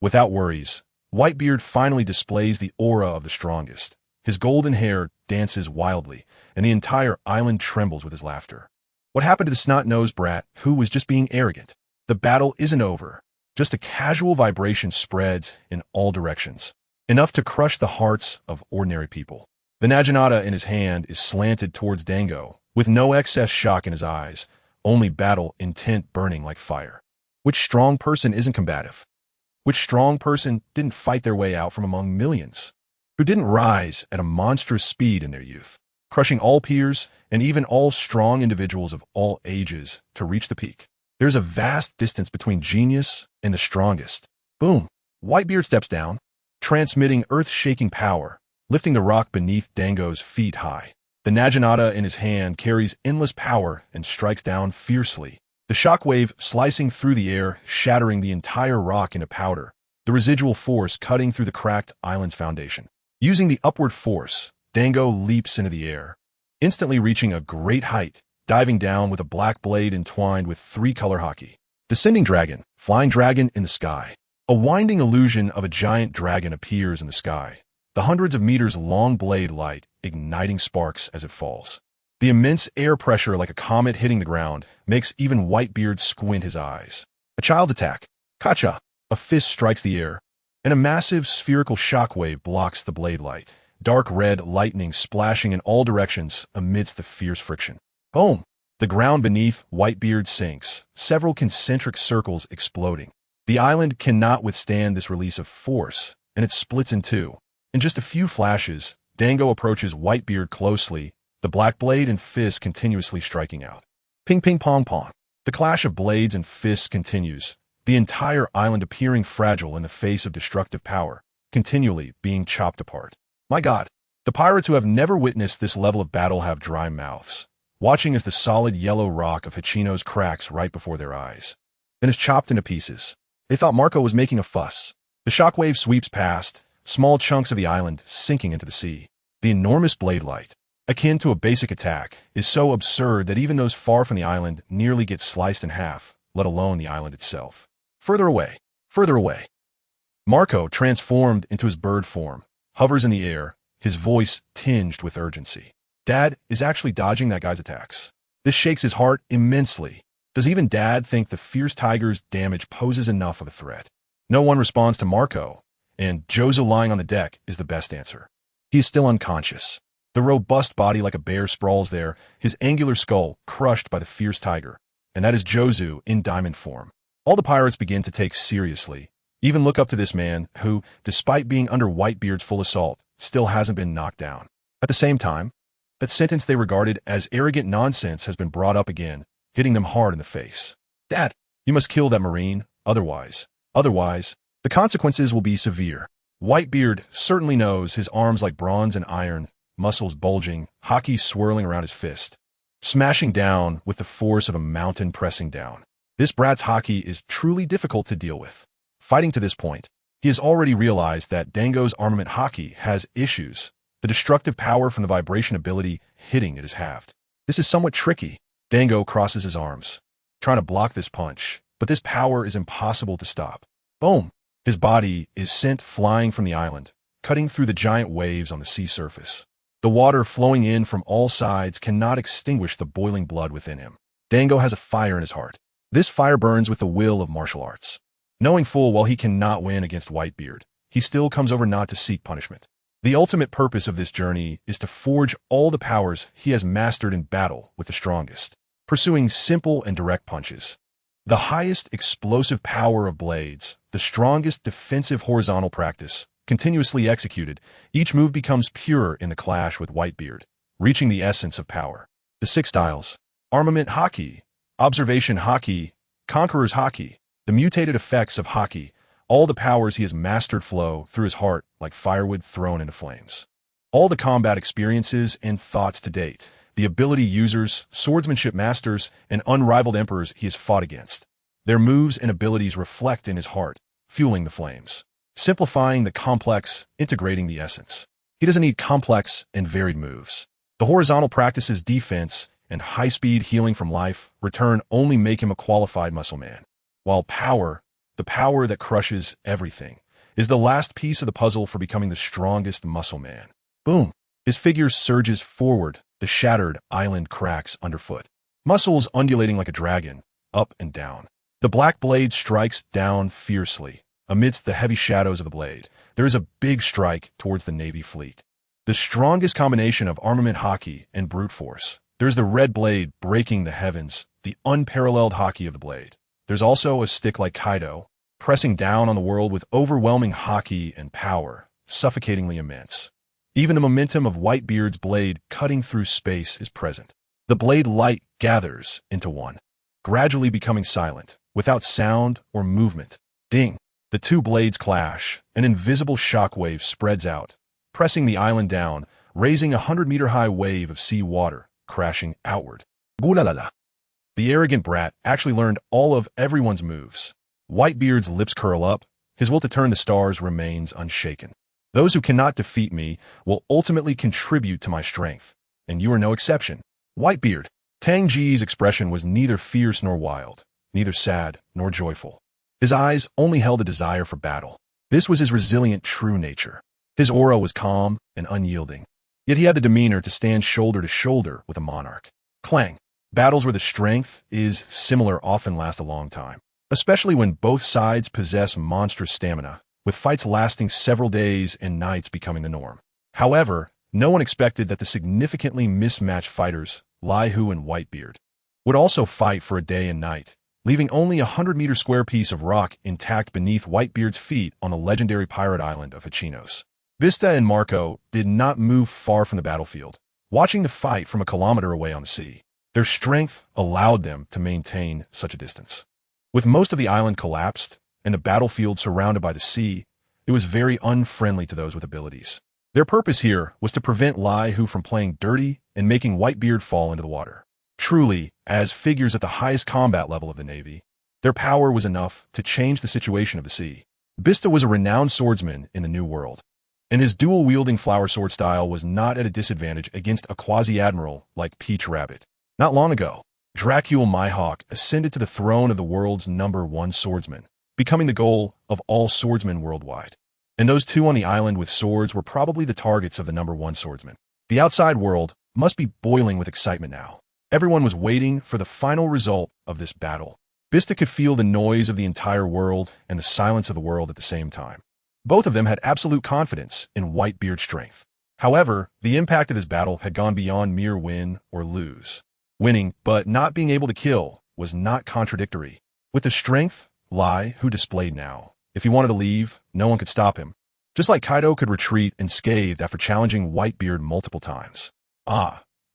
Without worries, Whitebeard finally displays the aura of the strongest. His golden hair dances wildly, and the entire island trembles with his laughter. What happened to the snot-nosed brat who was just being arrogant? The battle isn't over. Just a casual vibration spreads in all directions, enough to crush the hearts of ordinary people. The Naginata in his hand is slanted towards Dango, with no excess shock in his eyes, only battle intent burning like fire. Which strong person isn't combative? Which strong person didn't fight their way out from among millions? Who didn't rise at a monstrous speed in their youth, crushing all peers and even all strong individuals of all ages to reach the peak? There's a vast distance between genius and the strongest. Boom! Whitebeard steps down, transmitting earth-shaking power, lifting the rock beneath Dango's feet high. The Naginata in his hand carries endless power and strikes down fiercely. The shockwave slicing through the air, shattering the entire rock into powder, the residual force cutting through the cracked island's foundation. Using the upward force, Dango leaps into the air, instantly reaching a great height, diving down with a black blade entwined with three-color hockey. Descending dragon, flying dragon in the sky. A winding illusion of a giant dragon appears in the sky, the hundreds of meters long blade light igniting sparks as it falls. The immense air pressure like a comet hitting the ground makes even Whitebeard squint his eyes. A child's attack. Kacha! A fist strikes the air, and a massive spherical shockwave blocks the blade light, dark red lightning splashing in all directions amidst the fierce friction. Boom! The ground beneath Whitebeard sinks, several concentric circles exploding. The island cannot withstand this release of force, and it splits in two. In just a few flashes, Dango approaches Whitebeard closely, the black blade and fist continuously striking out. Ping ping pong pong. The clash of blades and fists continues, the entire island appearing fragile in the face of destructive power, continually being chopped apart. My God, the pirates who have never witnessed this level of battle have dry mouths, watching as the solid yellow rock of Hachino's cracks right before their eyes, then is chopped into pieces. They thought Marco was making a fuss. The shockwave sweeps past, small chunks of the island sinking into the sea. The enormous blade light, akin to a basic attack, is so absurd that even those far from the island nearly get sliced in half, let alone the island itself. Further away, further away. Marco, transformed into his bird form, hovers in the air, his voice tinged with urgency. Dad is actually dodging that guy's attacks. This shakes his heart immensely. Does even Dad think the fierce tiger's damage poses enough of a threat? No one responds to Marco, and Jozo lying on the deck is the best answer. He is still unconscious. The robust body like a bear sprawls there, his angular skull crushed by the fierce tiger, and that is Jozu in diamond form. All the pirates begin to take seriously, even look up to this man who, despite being under Whitebeard's full assault, still hasn't been knocked down. At the same time, that sentence they regarded as arrogant nonsense has been brought up again, hitting them hard in the face. Dad, you must kill that marine, otherwise, the consequences will be severe. Whitebeard certainly knows, his arms like bronze and iron, muscles bulging, hockey swirling around his fist, smashing down with the force of a mountain pressing down. This brat's hockey is truly difficult to deal with. Fighting to this point, he has already realized that Dango's armament hockey has issues, The destructive power from the vibration ability hitting it is halved. This is somewhat tricky. Dango crosses his arms, trying to block this punch, but this power is impossible to stop. Boom! His body is sent flying from the island, cutting through the giant waves on the sea surface. The water flowing in from all sides cannot extinguish the boiling blood within him. Dango has a fire in his heart. This fire burns with the will of martial arts. Knowing full well he cannot win against Whitebeard, he still comes over not to seek punishment. The ultimate purpose of this journey is to forge all the powers he has mastered in battle with the strongest, pursuing simple and direct punches. The highest explosive power of blades, the strongest defensive horizontal practice, continuously executed, each move becomes pure in the clash with Whitebeard, reaching the essence of power. The 6 styles: armament haki, observation haki, conqueror's haki, the mutated effects of haki, all the powers he has mastered flow through his heart like firewood thrown into flames. All the combat experiences and thoughts to date, the ability users, swordsmanship masters, and unrivaled emperors he has fought against. Their moves and abilities reflect in his heart, fueling the flames. Simplifying the complex, integrating the essence. He doesn't need complex and varied moves. The horizontal practices defense and high-speed healing from life return only make him a qualified muscle man. While power, the power that crushes everything, is the last piece of the puzzle for becoming the strongest muscle man. Boom! His figure surges forward, the shattered island cracks underfoot. Muscles undulating like a dragon, up and down. The black blade strikes down fiercely. Amidst the heavy shadows of the blade, there is a big strike towards the Navy fleet. The strongest combination of armament haki and brute force. There's the red blade breaking the heavens, the unparalleled haki of the blade. There's also a stick like Kaido, pressing down on the world with overwhelming haki and power, suffocatingly immense. Even the momentum of Whitebeard's blade cutting through space is present. The blade light gathers into one, gradually becoming silent, without sound or movement. Ding! The 2 blades clash, an invisible shockwave spreads out, pressing the island down, raising a 100-meter-high wave of sea water, crashing outward. Goolalala! The arrogant brat actually learned all of everyone's moves. Whitebeard's lips curl up, his will to turn the stars remains unshaken. Those who cannot defeat me will ultimately contribute to my strength, and you are no exception. Whitebeard. Tang Ge's expression was neither fierce nor wild, neither sad nor joyful. His eyes only held a desire for battle. This was his resilient true nature. His aura was calm and unyielding. Yet he had the demeanor to stand shoulder to shoulder with a monarch. Clang. Battles where the strength is similar often last a long time, especially when both sides possess monstrous stamina, with fights lasting several days and nights becoming the norm. However, no one expected that the significantly mismatched fighters, Laihu and Whitebeard, would also fight for a day and night, leaving only a 100-meter square piece of rock intact beneath Whitebeard's feet on the legendary pirate island of Hachinos. Vista and Marco did not move far from the battlefield, watching the fight from a kilometer away on the sea. Their strength allowed them to maintain such a distance. With most of the island collapsed and the battlefield surrounded by the sea, it was very unfriendly to those with abilities. Their purpose here was to prevent Laihu from playing dirty and making Whitebeard fall into the water. Truly, as figures at the highest combat level of the Navy, their power was enough to change the situation of the sea. Bista was a renowned swordsman in the New World, and his dual-wielding flower sword style was not at a disadvantage against a quasi-admiral like Peach Rabbit. Not long ago, Dracule Mihawk ascended to the throne of the world's #1 swordsman, becoming the goal of all swordsmen worldwide. And those 2 on the island with swords were probably the targets of the #1 swordsman. The outside world must be boiling with excitement now. Everyone was waiting for the final result of this battle. Bista could feel the noise of the entire world and the silence of the world at the same time. Both of them had absolute confidence in Whitebeard's strength. However, the impact of this battle had gone beyond mere win or lose. Winning, but not being able to kill, was not contradictory. With the strength Laihu displayed now, if he wanted to leave, no one could stop him. Just like Kaido could retreat unscathed after challenging Whitebeard multiple times.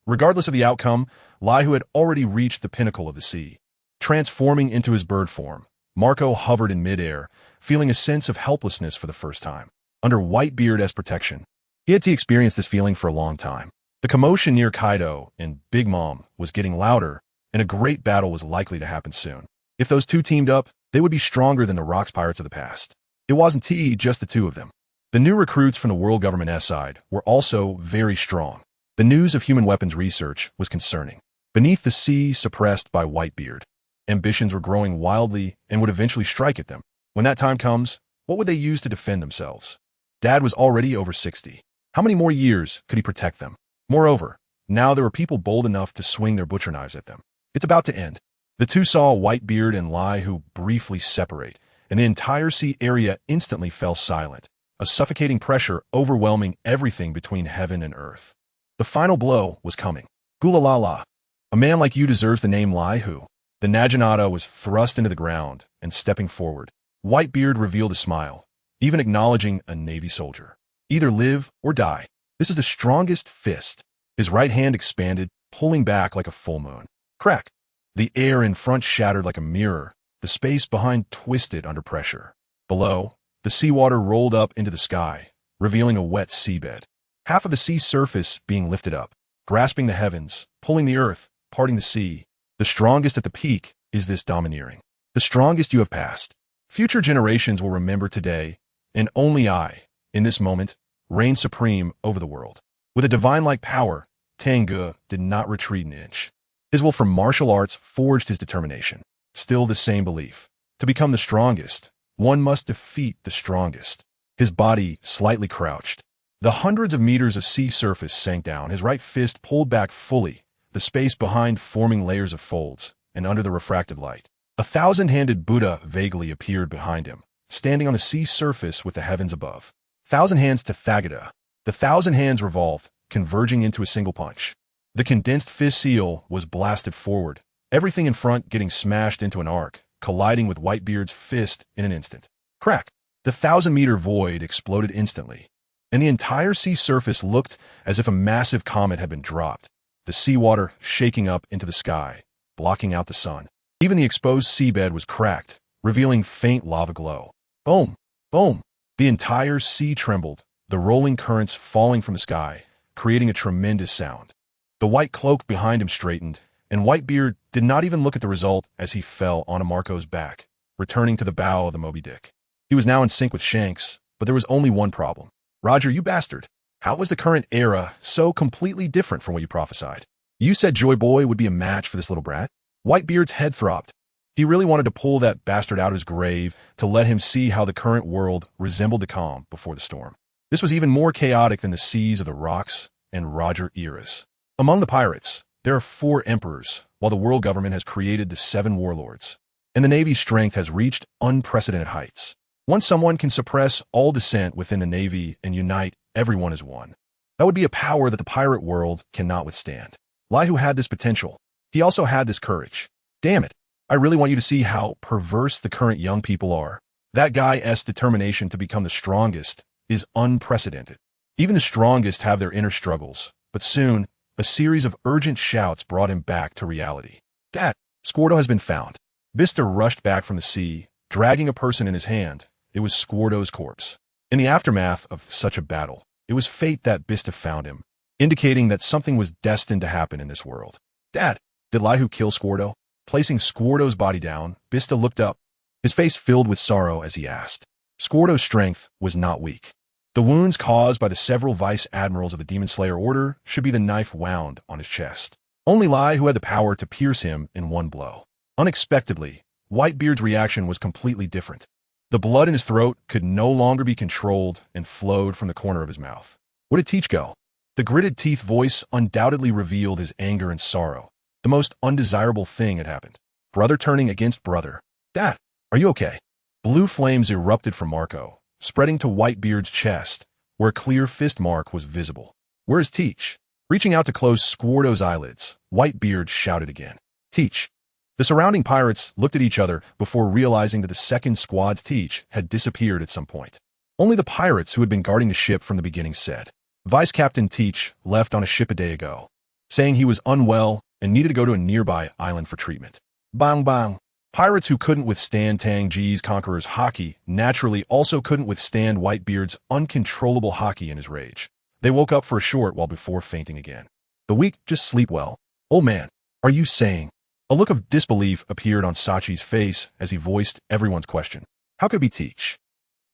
Regardless of the outcome, Laihu had already reached the pinnacle of the sea. Transforming into his bird form, Marco hovered in midair, feeling a sense of helplessness for the first time. Under Whitebeard as protection, he had to experience this feeling for a long time. The commotion near Kaido and Big Mom was getting louder, and a great battle was likely to happen soon. If those 2 teamed up, they would be stronger than the Rocks Pirates of the past. It wasn't just the 2 of them. The new recruits from the world government side were also very strong. The news of human weapons research was concerning. Beneath the sea, suppressed by Whitebeard, ambitions were growing wildly and would eventually strike at them. When that time comes, what would they use to defend themselves? Dad was already over 60. How many more years could he protect them? Moreover, now there were people bold enough to swing their butcher knives at them. It's about to end. The two saw Whitebeard and Lai who briefly separate, and the entire sea area instantly fell silent, a suffocating pressure overwhelming everything between heaven and earth. The final blow was coming. Gulalala. A man like you deserves the name Lai Hu. The Naginata was thrust into the ground, and stepping forward, Whitebeard revealed a smile, even acknowledging a Navy soldier. Either live or die. This is the strongest fist. His right hand expanded, pulling back like a full moon. Crack. The air in front shattered like a mirror. The space behind twisted under pressure. Below, the seawater rolled up into the sky, revealing a wet seabed. Half of the sea surface being lifted up, grasping the heavens, pulling the earth, parting the sea. The strongest at the peak is this domineering. The strongest you have passed. Future generations will remember today, and only I, in this moment, reign supreme over the world. With a divine-like power, Tang Ge did not retreat an inch. His will for martial arts forged his determination. Still the same belief. To become the strongest, one must defeat the strongest. His body slightly crouched. The hundreds of meters of sea surface sank down, his right fist pulled back fully, the space behind forming layers of folds, and under the refracted light. A thousand-handed Buddha vaguely appeared behind him, standing on the sea surface with the heavens above. Thousand hands to Thagada. The thousand hands revolved, converging into a single punch. The condensed fist seal was blasted forward, everything in front getting smashed into an arc, colliding with Whitebeard's fist in an instant. Crack! The 1,000-meter void exploded instantly, and the entire sea surface looked as if a massive comet had been dropped, the seawater shaking up into the sky, blocking out the sun. Even the exposed seabed was cracked, revealing faint lava glow. Boom! Boom! The entire sea trembled, the rolling currents falling from the sky, creating a tremendous sound. The white cloak behind him straightened, and Whitebeard did not even look at the result as he fell on Marco's back, returning to the bow of the Moby Dick. He was now in sync with Shanks, but there was only one problem. Roger, you bastard. How was the current era so completely different from what you prophesied? You said Joy Boy would be a match for this little brat? Whitebeard's head throbbed. He really wanted to pull that bastard out of his grave to let him see how the current world resembled the calm before the storm. This was even more chaotic than the seas of the rocks and Roger eras. Among the pirates, there are 4 emperors, while the world government has created the 7 warlords. And the Navy's strength has reached unprecedented heights. Once someone can suppress all dissent within the Navy and unite everyone as one, that would be a power that the pirate world cannot withstand. Lai Hu had this potential. He also had this courage. Damn it. I really want you to see how perverse the current young people are. That guy's determination to become the strongest is unprecedented. Even the strongest have their inner struggles, but soon, a series of urgent shouts brought him back to reality. Dad, Squardo has been found. Vista rushed back from the sea, dragging a person in his hand. It was Squardo's corpse. In the aftermath of such a battle, it was fate that Bista found him, indicating that something was destined to happen in this world. Dad, did Lai Hu kill Squardo? Placing Squardo's body down, Bista looked up, his face filled with sorrow as he asked. Squardo's strength was not weak. The wounds caused by the several vice admirals of the Demon Slayer Order should be the knife wound on his chest. Only Lai Hu had the power to pierce him in one blow. Unexpectedly, Whitebeard's reaction was completely different. The blood in his throat could no longer be controlled and flowed from the corner of his mouth. Where did Teach go? The gritted teeth voice undoubtedly revealed his anger and sorrow. The most undesirable thing had happened. Brother turning against brother. Dad, are you okay? Blue flames erupted from Marco, spreading to Whitebeard's chest, where a clear fist mark was visible. Where is Teach? Reaching out to close Squardo's eyelids, Whitebeard shouted again. Teach. The surrounding pirates looked at each other before realizing that the second squad's Teach had disappeared at some point. Only the pirates who had been guarding the ship from the beginning said. Vice Captain Teach left on a ship a day ago, saying he was unwell and needed to go to a nearby island for treatment. Bang bang. Pirates who couldn't withstand Tang Ge's Conqueror's haki naturally also couldn't withstand Whitebeard's uncontrollable haki in his rage. They woke up for a short while before fainting again. The weak just sleep well. Old man, are you saying? A look of disbelief appeared on Sachi's face as he voiced everyone's question. How could he Teach?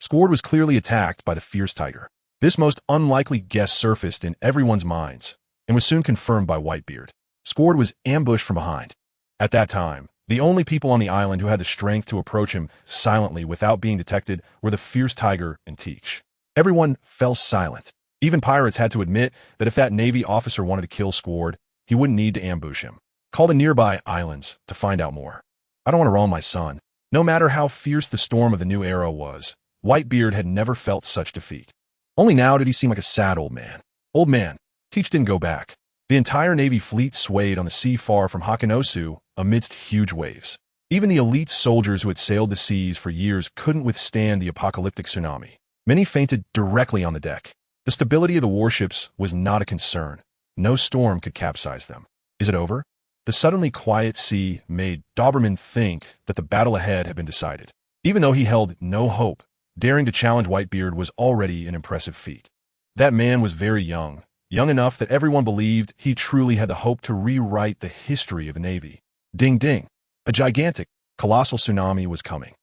Squard was clearly attacked by the fierce tiger. This most unlikely guess surfaced in everyone's minds and was soon confirmed by Whitebeard. Squard was ambushed from behind. At that time, the only people on the island who had the strength to approach him silently without being detected were the fierce tiger and Teach. Everyone fell silent. Even pirates had to admit that if that Navy officer wanted to kill Squard, he wouldn't need to ambush him. Call the nearby islands to find out more. I don't want to wrong my son. No matter how fierce the storm of the new era was, Whitebeard had never felt such defeat. Only now did he seem like a sad old man. Old man, Teach didn't go back. The entire Navy fleet swayed on the sea far from Hakanosu amidst huge waves. Even the elite soldiers who had sailed the seas for years couldn't withstand the apocalyptic tsunami. Many fainted directly on the deck. The stability of the warships was not a concern. No storm could capsize them. Is it over? The suddenly quiet sea made Doberman think that the battle ahead had been decided. Even though he held no hope, daring to challenge Whitebeard was already an impressive feat. That man was very young enough that everyone believed he truly had the hope to rewrite the history of the Navy. Ding ding. A gigantic, colossal tsunami was coming.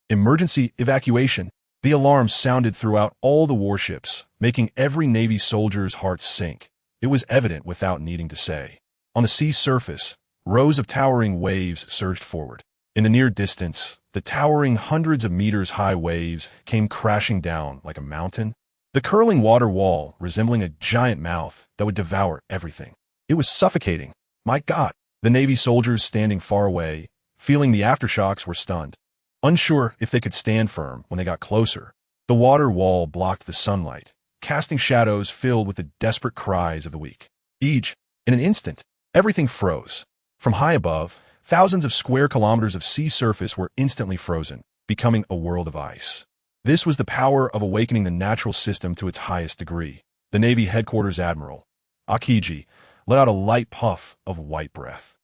Emergency evacuation. The alarm sounded throughout all the warships, making every Navy soldier's heart sink. It was evident without needing to say. On the sea surface, rows of towering waves surged forward. In the near distance, the towering hundreds of meters high waves came crashing down like a mountain. The curling water wall resembling a giant mouth that would devour everything. It was suffocating. My God! The Navy soldiers standing far away, feeling the aftershocks, were stunned. Unsure if they could stand firm when they got closer, the water wall blocked the sunlight, casting shadows filled with the desperate cries of the weak. In an instant, everything froze. From high above, thousands of square kilometers of sea surface were instantly frozen, becoming a world of ice. This was the power of awakening the natural system to its highest degree. The Navy headquarters admiral, Akiji, let out a light puff of white breath.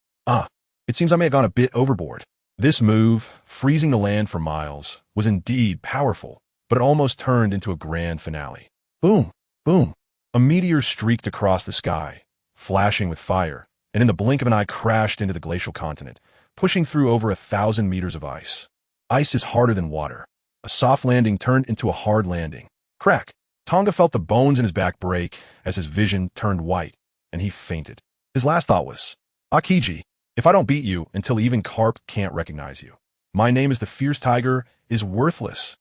It seems I may have gone a bit overboard. This move, freezing the land for miles, was indeed powerful, but it almost turned into a grand finale. Boom! Boom! A meteor streaked across the sky, flashing with fire, and in the blink of an eye crashed into the glacial continent, pushing through over 1,000 meters of ice. Ice is harder than water. A soft landing turned into a hard landing. Crack! Tonga felt the bones in his back break as his vision turned white, and he fainted. His last thought was, Akiji, if I don't beat you until even Carp can't recognize you, my name as the fierce tiger is worthless.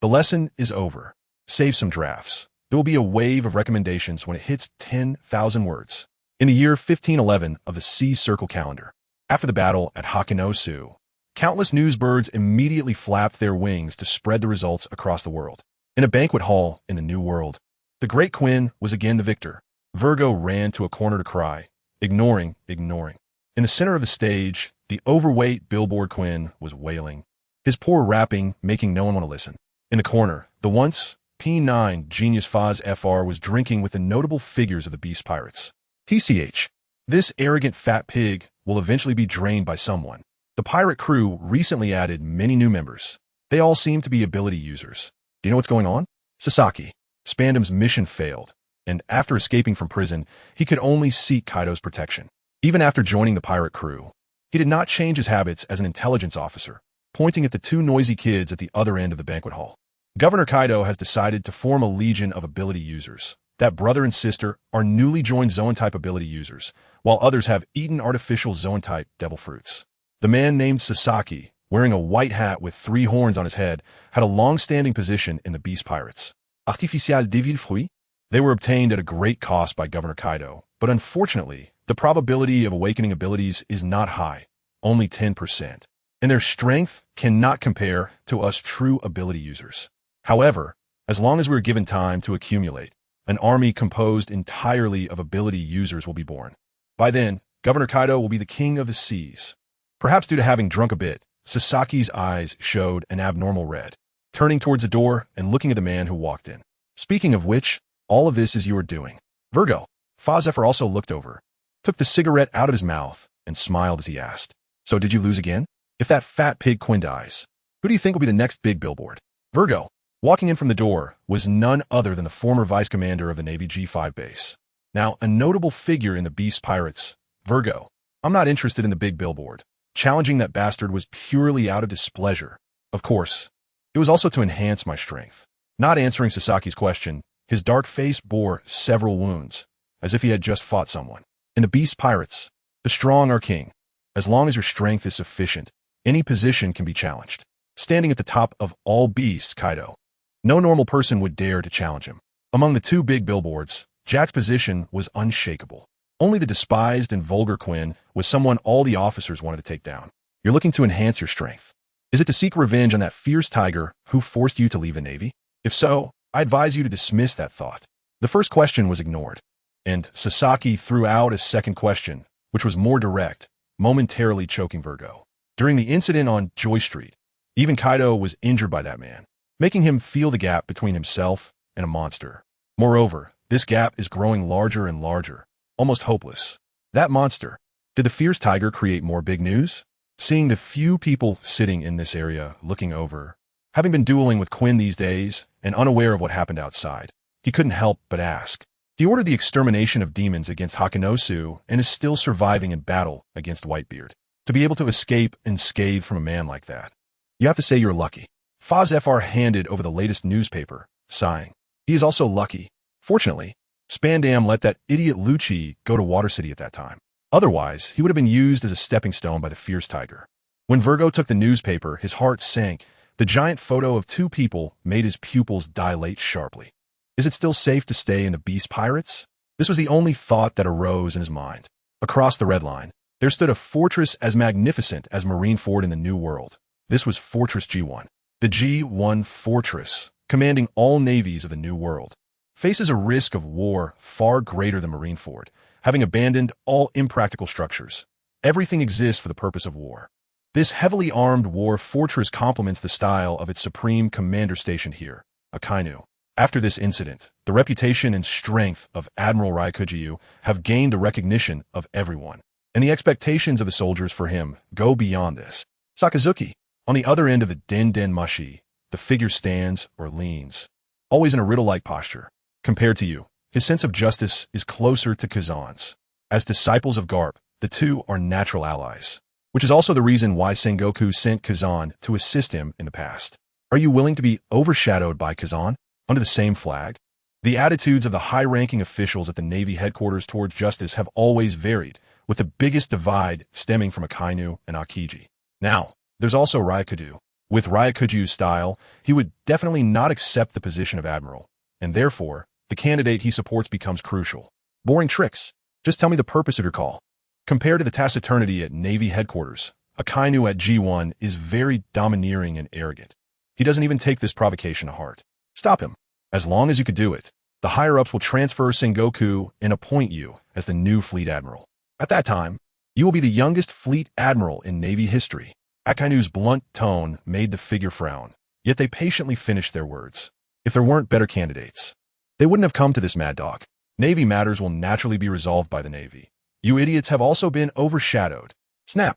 The lesson is over. Save some drafts. There will be a wave of recommendations when it hits 10,000 words. In the year 1511 of the Sea Circle calendar, after the battle at Hakanosu, countless newsbirds immediately flapped their wings to spread the results across the world. In a banquet hall in the New World, the great Quinn was again the victor. Virgo ran to a corner to cry, ignoring. In the center of the stage, the overweight billboard Quinn was wailing, his poor rapping making no one want to listen. In the corner, the once P9 genius Faz FR was drinking with the notable figures of the Beast Pirates. TCH, this arrogant fat pig will eventually be drained by someone. The pirate crew recently added many new members. They all seem to be ability users. Do you know what's going on? Sasaki. Spandam's mission failed, and after escaping from prison, he could only seek Kaido's protection. Even after joining the pirate crew, he did not change his habits as an intelligence officer, pointing at the two noisy kids at the other end of the banquet hall. Governor Kaido has decided to form a legion of ability users. That brother and sister are newly joined Zoan-type ability users, while others have eaten artificial Zoan-type devil fruits. The man named Sasaki, wearing a white hat with 3 horns on his head, had a long-standing position in the Beast Pirates. Artificial devil fruit? They were obtained at a great cost by Governor Kaido, but unfortunately, the probability of awakening abilities is not high, only 10%, and their strength cannot compare to us true ability users. However, as long as we're given time to accumulate, an army composed entirely of ability users will be born. By then, Governor Kaido will be the king of the seas. Perhaps due to having drunk a bit, Sasaki's eyes showed an abnormal red, turning towards the door and looking at the man who walked in. Speaking of which, all of this is your doing. Virgo. Fazephyr also looked over, took the cigarette out of his mouth, and smiled as he asked, So did you lose again? If that fat pig Quinn dies, who do you think will be the next big billboard? Virgo. Walking in from the door was none other than the former vice commander of the Navy G5 base. Now, a notable figure in the Beast Pirates, Virgo. I'm not interested in the big billboard. Challenging that bastard was purely out of displeasure. Of course, It was also to enhance my strength. Not answering Sasaki's question, his dark face bore several wounds, as if he had just fought someone. In the Beast Pirates, the strong are king. As long as your strength is sufficient, any position can be challenged. Standing at the top of all beasts, Kaido. No normal person would dare to challenge him. Among the two big billboards, Jack's position was unshakable. Only the despised and vulgar Quinn was someone all the officers wanted to take down. You're looking to enhance your strength. Is it to seek revenge on that fierce tiger who forced you to leave the Navy? If so, I advise you to dismiss that thought. The first question was ignored, and Sasaki threw out a second question, which was more direct, momentarily choking Virgo. During the incident on Joy Street, even Kaido was injured by that man, making him feel the gap between himself and a monster. Moreover, this gap is growing larger and larger, almost hopeless. That monster. Did the fierce tiger create more big news? Seeing the few people sitting in this area looking over, having been dueling with Quinn these days and unaware of what happened outside, he couldn't help but ask. He ordered the extermination of demons against Hakanosu and is still surviving in battle against Whitebeard. To be able to escape unscathed from a man like that, you have to say you're lucky. Foz Fr handed over the latest newspaper, sighing. He is also lucky. Fortunately, Spandam let that idiot Lucci go to Water City at that time. Otherwise, he would have been used as a stepping stone by the fierce tiger. When Virgo took the newspaper, his heart sank. The giant photo of two people made his pupils dilate sharply. Is it still safe to stay in the Beast Pirates? This was the only thought that arose in his mind. Across the red line, there stood a fortress as magnificent as Marineford in the New World. This was Fortress G1. The G1 fortress, commanding all navies of the New World, faces a risk of war far greater than Marineford, having abandoned all impractical structures. Everything exists for the purpose of war. This heavily armed war fortress complements the style of its supreme commander stationed here, Akainu. After this incident, the reputation and strength of Admiral Ryakujiu have gained the recognition of everyone, and the expectations of the soldiers for him go beyond this. Sakazuki, on the other end of the Den Mushi, the figure stands or leans, always in a riddle-like posture. Compared to you, his sense of justice is closer to Kazan's. As disciples of Garp, the two are natural allies, which is also the reason why Sengoku sent Kazan to assist him in the past. Are you willing to be overshadowed by Kazan under the same flag? The attitudes of the high-ranking officials at the Navy headquarters towards justice have always varied, with the biggest divide stemming from Akainu and Akiji. Now, there's also Ryakudu. With Ryakuju's style, he would definitely not accept the position of admiral, and therefore, the candidate he supports becomes crucial. Boring tricks. Just tell me the purpose of your call. Compared to the taciturnity at Navy headquarters, Akainu at G1 is very domineering and arrogant. He doesn't even take this provocation to heart. Stop him. As long as you could do it, the higher-ups will transfer Sengoku and appoint you as the new fleet admiral. At that time, you will be the youngest fleet admiral in Navy history. Akainu's blunt tone made the figure frown, yet they patiently finished their words. If there weren't better candidates, they wouldn't have come to this mad dog. Navy matters will naturally be resolved by the Navy. You idiots have also been overshadowed. Snap.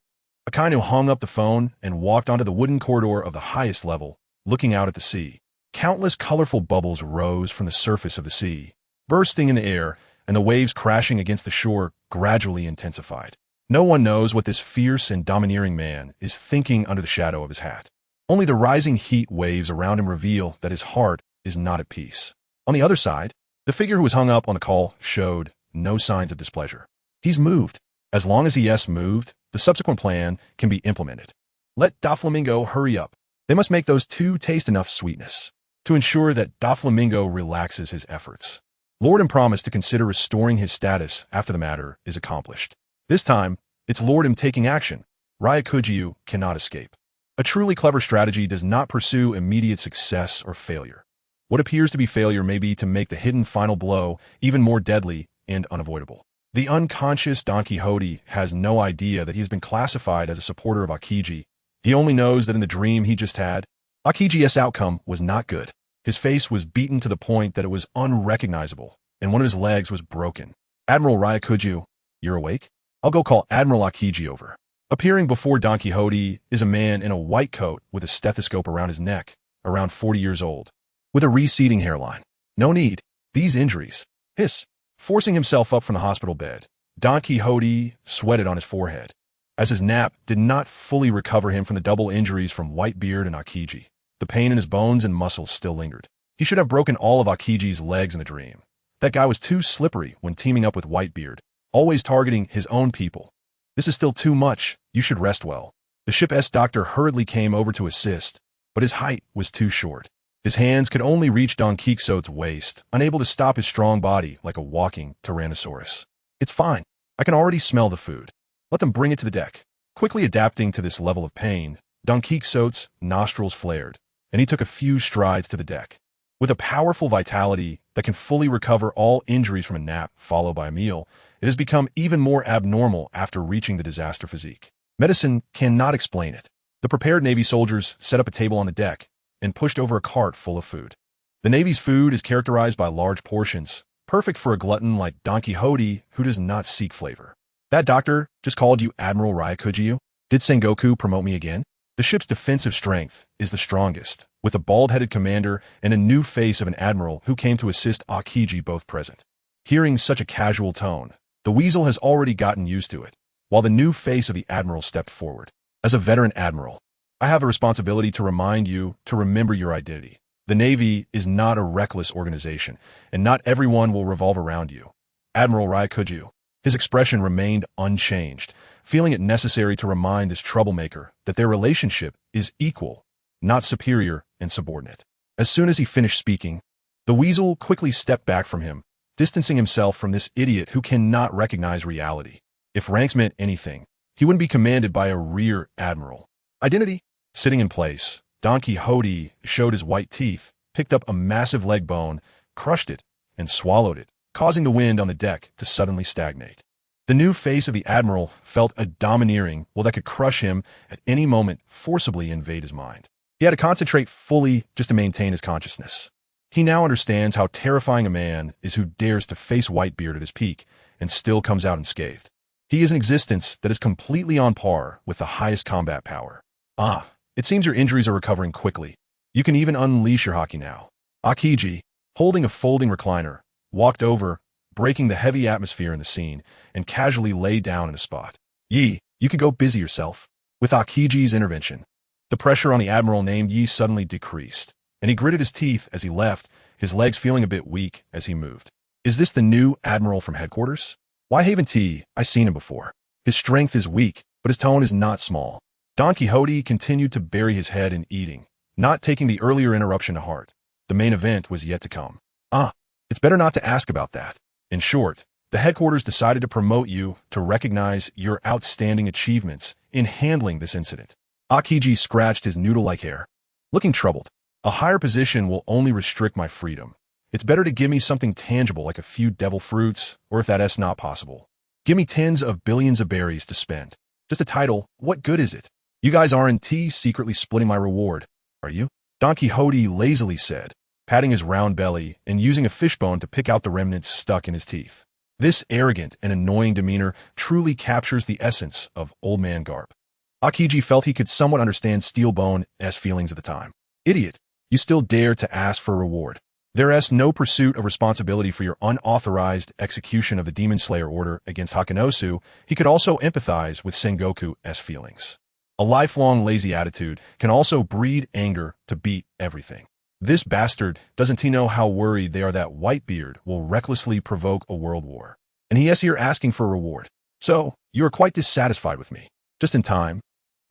Akainu hung up the phone and walked onto the wooden corridor of the highest level, looking out at the sea. Countless colorful bubbles rose from the surface of the sea, bursting in the air, and the waves crashing against the shore gradually intensified. No one knows what this fierce and domineering man is thinking under the shadow of his hat. Only the rising heat waves around him reveal that his heart is not at peace. On the other side, the figure who was hung up on the call showed no signs of displeasure. He's moved. As long as he is moved, the subsequent plan can be implemented. Let Doflamingo hurry up. They must make those two taste enough sweetness to ensure that Doflamingo relaxes his efforts. Lordum promised to consider restoring his status after the matter is accomplished. This time, it's Lordum taking action. Ryakujiu cannot escape. A truly clever strategy does not pursue immediate success or failure. What appears to be failure may be to make the hidden final blow even more deadly and unavoidable. The unconscious Don Quixote has no idea that he has been classified as a supporter of Akiji. He only knows that in the dream he just had, Akiji's outcome was not good. His face was beaten to the point that it was unrecognizable, and one of his legs was broken. Admiral Ryakujiu, you're awake? I'll go call Admiral Akiji over. Appearing before Don Quixote is a man in a white coat with a stethoscope around his neck, around 40 years old, with a receding hairline. No need. These injuries. Hiss. Forcing himself up from the hospital bed, Don Quixote sweated on his forehead, as his nap did not fully recover him from the double injuries from Whitebeard and Akiji. The pain in his bones and muscles still lingered. He should have broken all of Akiji's legs in a dream. That guy was too slippery when teaming up with Whitebeard, always targeting his own people. This is still too much. You should rest well. The ship's doctor hurriedly came over to assist, but his height was too short. His hands could only reach Don Quixote's waist, unable to stop his strong body like a walking Tyrannosaurus. It's fine. I can already smell the food. Let them bring it to the deck. Quickly adapting to this level of pain, Don Quixote's nostrils flared, and he took a few strides to the deck. With a powerful vitality that can fully recover all injuries from a nap followed by a meal, it has become even more abnormal after reaching the disaster physique. Medicine cannot explain it. The prepared Navy soldiers set up a table on the deck and pushed over a cart full of food. The Navy's food is characterized by large portions, perfect for a glutton like Don Quixote who does not seek flavor. That doctor just called you Admiral Ryakujiu? Did Sengoku promote me again? The ship's defensive strength is the strongest, with a bald-headed commander and a new face of an admiral who came to assist Akiji both present. Hearing such a casual tone, the weasel has already gotten used to it, while the new face of the admiral stepped forward. As a veteran admiral, I have a responsibility to remind you to remember your identity. The Navy is not a reckless organization, and not everyone will revolve around you. Admiral Ryakujiu. His expression remained unchanged, feeling it necessary to remind this troublemaker that their relationship is equal, not superior and subordinate. As soon as he finished speaking, the weasel quickly stepped back from him, distancing himself from this idiot who cannot recognize reality. If ranks meant anything, he wouldn't be commanded by a rear admiral. Identity? Sitting in place, Don Quixote showed his white teeth, picked up a massive leg bone, crushed it, and swallowed it, causing the wind on the deck to suddenly stagnate. The new face of the admiral felt a domineering will that could crush him at any moment, forcibly invade his mind. He had to concentrate fully just to maintain his consciousness. He now understands how terrifying a man is who dares to face Whitebeard at his peak and still comes out unscathed. He is an existence that is completely on par with the highest combat power. Ah, it seems your injuries are recovering quickly. You can even unleash your haki now. Akiji, holding a folding recliner, walked over, breaking the heavy atmosphere in the scene, and casually lay down in a spot. Yi, you can go busy yourself. With Akiji's intervention, the pressure on the admiral named Yi suddenly decreased, and he gritted his teeth as he left, his legs feeling a bit weak as he moved. Is this the new admiral from headquarters? Why Haven T? I've seen him before. His strength is weak, but his tone is not small. Don Quixote continued to bury his head in eating, not taking the earlier interruption to heart. The main event was yet to come. It's better not to ask about that. In short, the headquarters decided to promote you to recognize your outstanding achievements in handling this incident. Akiji scratched his noodle-like hair, looking troubled. A higher position will only restrict my freedom. It's better to give me something tangible like a few devil fruits, or if that's not possible, give me tens of billions of berries to spend. Just a title, what good is it? You guys aren't secretly splitting my reward, are you? Don Quixote lazily said, patting his round belly and using a fishbone to pick out the remnants stuck in his teeth. This arrogant and annoying demeanor truly captures the essence of Old Man Garp. Akiji felt he could somewhat understand Steelbone's feelings at the time. Idiot, you still dare to ask for a reward. There's no pursuit of responsibility for your unauthorized execution of the Demon Slayer order against Hakanosu. He could also empathize with Sengoku's feelings. A lifelong lazy attitude can also breed anger to beat everything. This bastard doesn't he know how worried they are that Whitebeard will recklessly provoke a world war. And he is here asking for a reward. So, you are quite dissatisfied with me. Just in time.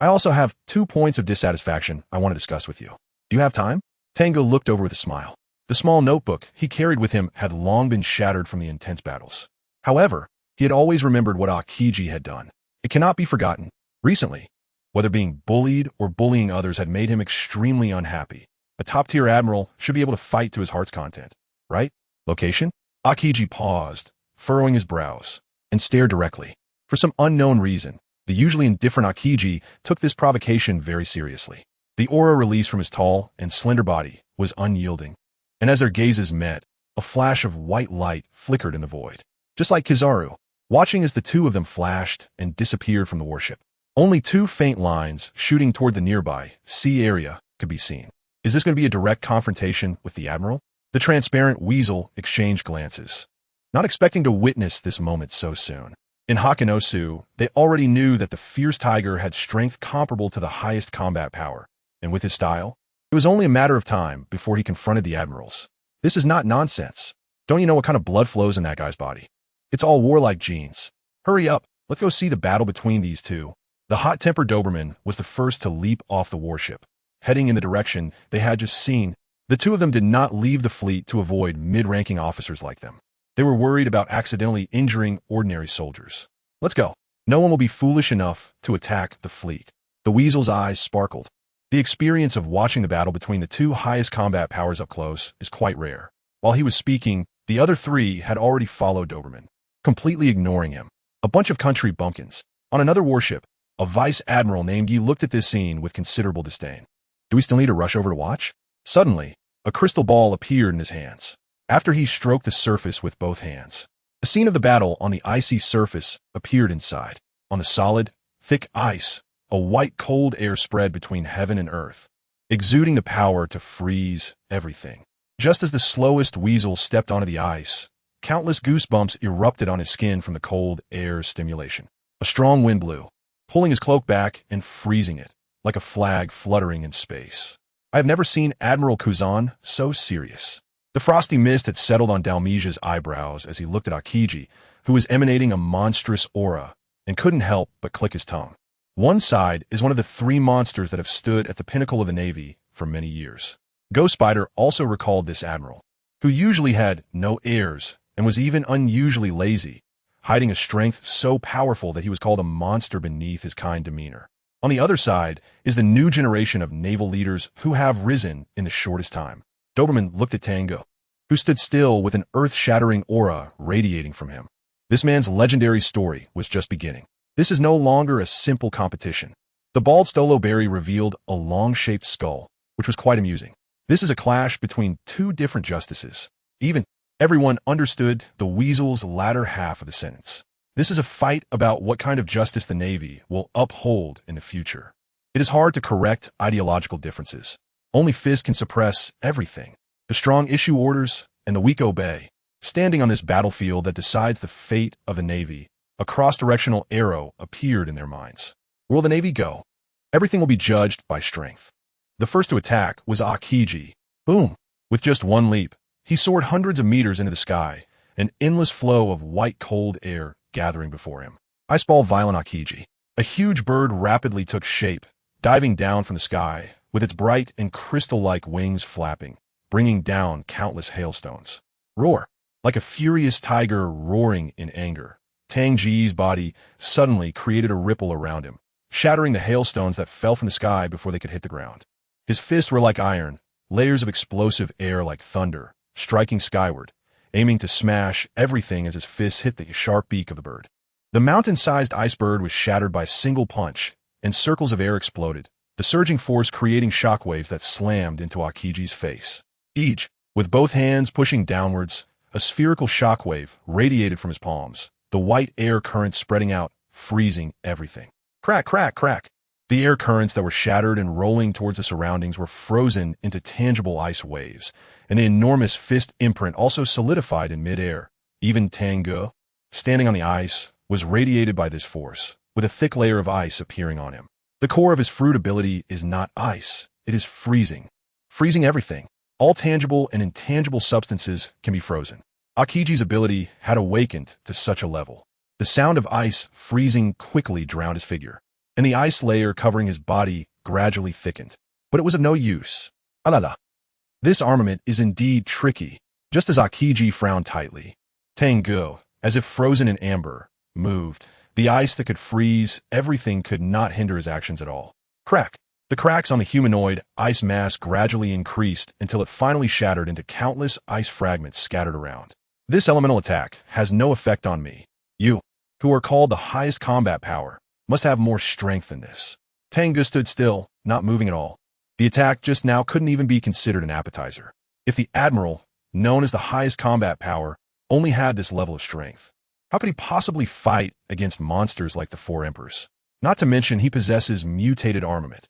I also have 2 points of dissatisfaction I want to discuss with you. Do you have time? Tang Ge looked over with a smile. The small notebook he carried with him had long been shattered from the intense battles. However, he had always remembered what Akiji had done. It cannot be forgotten. Recently, whether being bullied or bullying others had made him extremely unhappy. A top-tier admiral should be able to fight to his heart's content, right? Location? Akiji paused, furrowing his brows, and stared directly. For some unknown reason, the usually indifferent Akiji took this provocation very seriously. The aura released from his tall and slender body was unyielding, and as their gazes met, a flash of white light flickered in the void. Just like Kizaru, watching as the two of them flashed and disappeared from the warship. Only 2 faint lines shooting toward the nearby sea area could be seen. Is this going to be a direct confrontation with the admiral? The transparent weasel exchanged glances, not expecting to witness this moment so soon. In Hakanosu, they already knew that the fierce tiger had strength comparable to the highest combat power, and with his style, It was only a matter of time before he confronted the admirals. This is not nonsense. Don't you know what kind of blood flows in that guy's body? It's all warlike genes. Hurry up, let's go see the battle between these two. The hot-tempered Doberman was the first to leap off the warship, heading in the direction they had just seen. The two of them did not leave the fleet to avoid mid-ranking officers like them. They were worried about accidentally injuring ordinary soldiers. Let's go. No one will be foolish enough to attack the fleet. The weasel's eyes sparkled. The experience of watching the battle between the two highest combat powers up close is quite rare. While he was speaking, the other three had already followed Doberman, completely ignoring him. A bunch of country bumpkins. On another warship, a vice admiral named Yi looked at this scene with considerable disdain. Do we still need to rush over to watch? Suddenly, a crystal ball appeared in his hands. After he stroked the surface with both hands, a scene of the battle on the icy surface appeared inside. On the solid, thick ice, a white cold air spread between heaven and earth, exuding the power to freeze everything. Just as the slowest weasel stepped onto the ice, countless goosebumps erupted on his skin from the cold air's stimulation. A strong wind blew, pulling his cloak back and freezing it, like a flag fluttering in space. I have never seen Admiral Kuzan so serious. The frosty mist had settled on Dalmesia's eyebrows as he looked at Akiji, who was emanating a monstrous aura, and couldn't help but click his tongue. One side is one of the three monsters that have stood at the pinnacle of the Navy for many years. Ghost Spider also recalled this admiral, who usually had no heirs and was even unusually lazy, hiding a strength so powerful that he was called a monster beneath his kind demeanor. On the other side is the new generation of naval leaders who have risen in the shortest time. Doberman looked at Tang Ge, who stood still with an earth-shattering aura radiating from him. This man's legendary story was just beginning. This is no longer a simple competition. The bald Stolo Berry revealed a long-shaped skull, which was quite amusing. This is a clash between two different justices. Everyone understood the weasel's latter half of the sentence. This is a fight about what kind of justice the Navy will uphold in the future. It is hard to correct ideological differences. Only fists can suppress everything. The strong issue orders, and the weak obey. Standing on this battlefield that decides the fate of the Navy, a cross-directional arrow appeared in their minds. Where will the Navy go? Everything will be judged by strength. The first to attack was Akiji. Boom! With just one leap, he soared hundreds of meters into the sky, an endless flow of white cold air gathering before him. Iceball Violent Akiji. A huge bird rapidly took shape, diving down from the sky, with its bright and crystal-like wings flapping, bringing down countless hailstones. Roar! Like a furious tiger roaring in anger, Tang Ge's body suddenly created a ripple around him, shattering the hailstones that fell from the sky before they could hit the ground. His fists were like iron, layers of explosive air like thunder, striking skyward, aiming to smash everything as his fists hit the sharp beak of the bird. The mountain-sized ice bird was shattered by a single punch, and circles of air exploded, the surging force creating shockwaves that slammed into Akiji's face. Each, with both hands pushing downwards, a spherical shockwave radiated from his palms, the white air currents spreading out, freezing everything. Crack, crack, crack. The air currents that were shattered and rolling towards the surroundings were frozen into tangible ice waves, and the enormous fist imprint also solidified in midair. Even Tang Ge, standing on the ice, was radiated by this force, with a thick layer of ice appearing on him. The core of his fruit ability is not ice, it is freezing. Freezing everything. All tangible and intangible substances can be frozen. Akiji's ability had awakened to such a level. The sound of ice freezing quickly drowned his figure, and the ice layer covering his body gradually thickened. But it was of no use. Alala. This armament is indeed tricky. Just as Akiji frowned tightly, Tang Ge, as if frozen in amber, moved. The ice that could freeze everything could not hinder his actions at all. Crack. The cracks on the humanoid ice mass gradually increased until it finally shattered into countless ice fragments scattered around. This elemental attack has no effect on me. You, who are called the highest combat power, must have more strength than this. Tang Ge stood still, not moving at all. The attack just now couldn't even be considered an appetizer. If the Admiral, known as the highest combat power, only had this level of strength, how could he possibly fight against monsters like the Four Emperors? Not to mention he possesses mutated armament.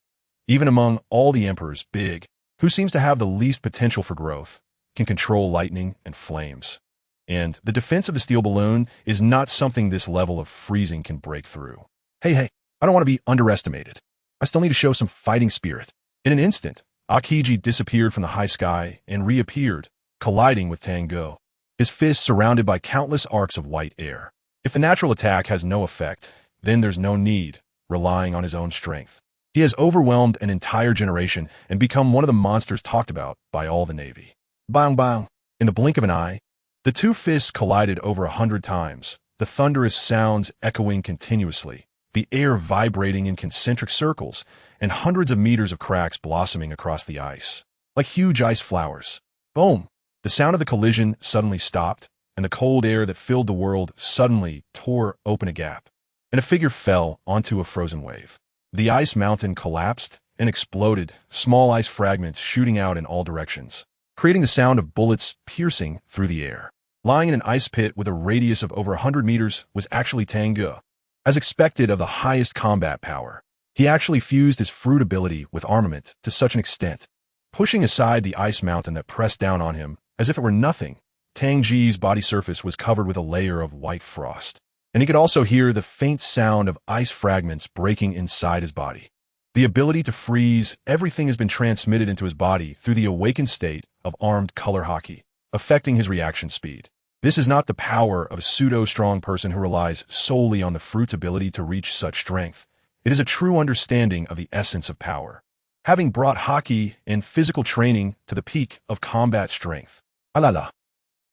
Even among all the emperors, Big, who seems to have the least potential for growth, can control lightning and flames. And the defense of the steel balloon is not something this level of freezing can break through. Hey, I don't want to be underestimated. I still need to show some fighting spirit. In an instant, Akiji disappeared from the high sky and reappeared, colliding with Tang Ge, his fists surrounded by countless arcs of white air. If the natural attack has no effect, then there's no need, relying on his own strength. He has overwhelmed an entire generation and become one of the monsters talked about by all the Navy. Bang bang! In the blink of an eye, the two fists collided over 100 times, the thunderous sounds echoing continuously, the air vibrating in concentric circles, and hundreds of meters of cracks blossoming across the ice, like huge ice flowers. Boom! The sound of the collision suddenly stopped, and the cold air that filled the world suddenly tore open a gap, and a figure fell onto a frozen wave. The ice mountain collapsed and exploded, small ice fragments shooting out in all directions, creating the sound of bullets piercing through the air. Lying in an ice pit with a radius of over 100 meters was actually Tang Ge. As expected of the highest combat power, he actually fused his fruit ability with armament to such an extent, pushing aside the ice mountain that pressed down on him as if it were nothing. Tang Ge's body surface was covered with a layer of white frost, and he could also hear the faint sound of ice fragments breaking inside his body. The ability to freeze everything has been transmitted into his body through the awakened state of armed color hockey, affecting his reaction speed. This is not the power of a pseudo-strong person who relies solely on the fruit's ability to reach such strength. It is a true understanding of the essence of power, having brought hockey and physical training to the peak of combat strength. Alala.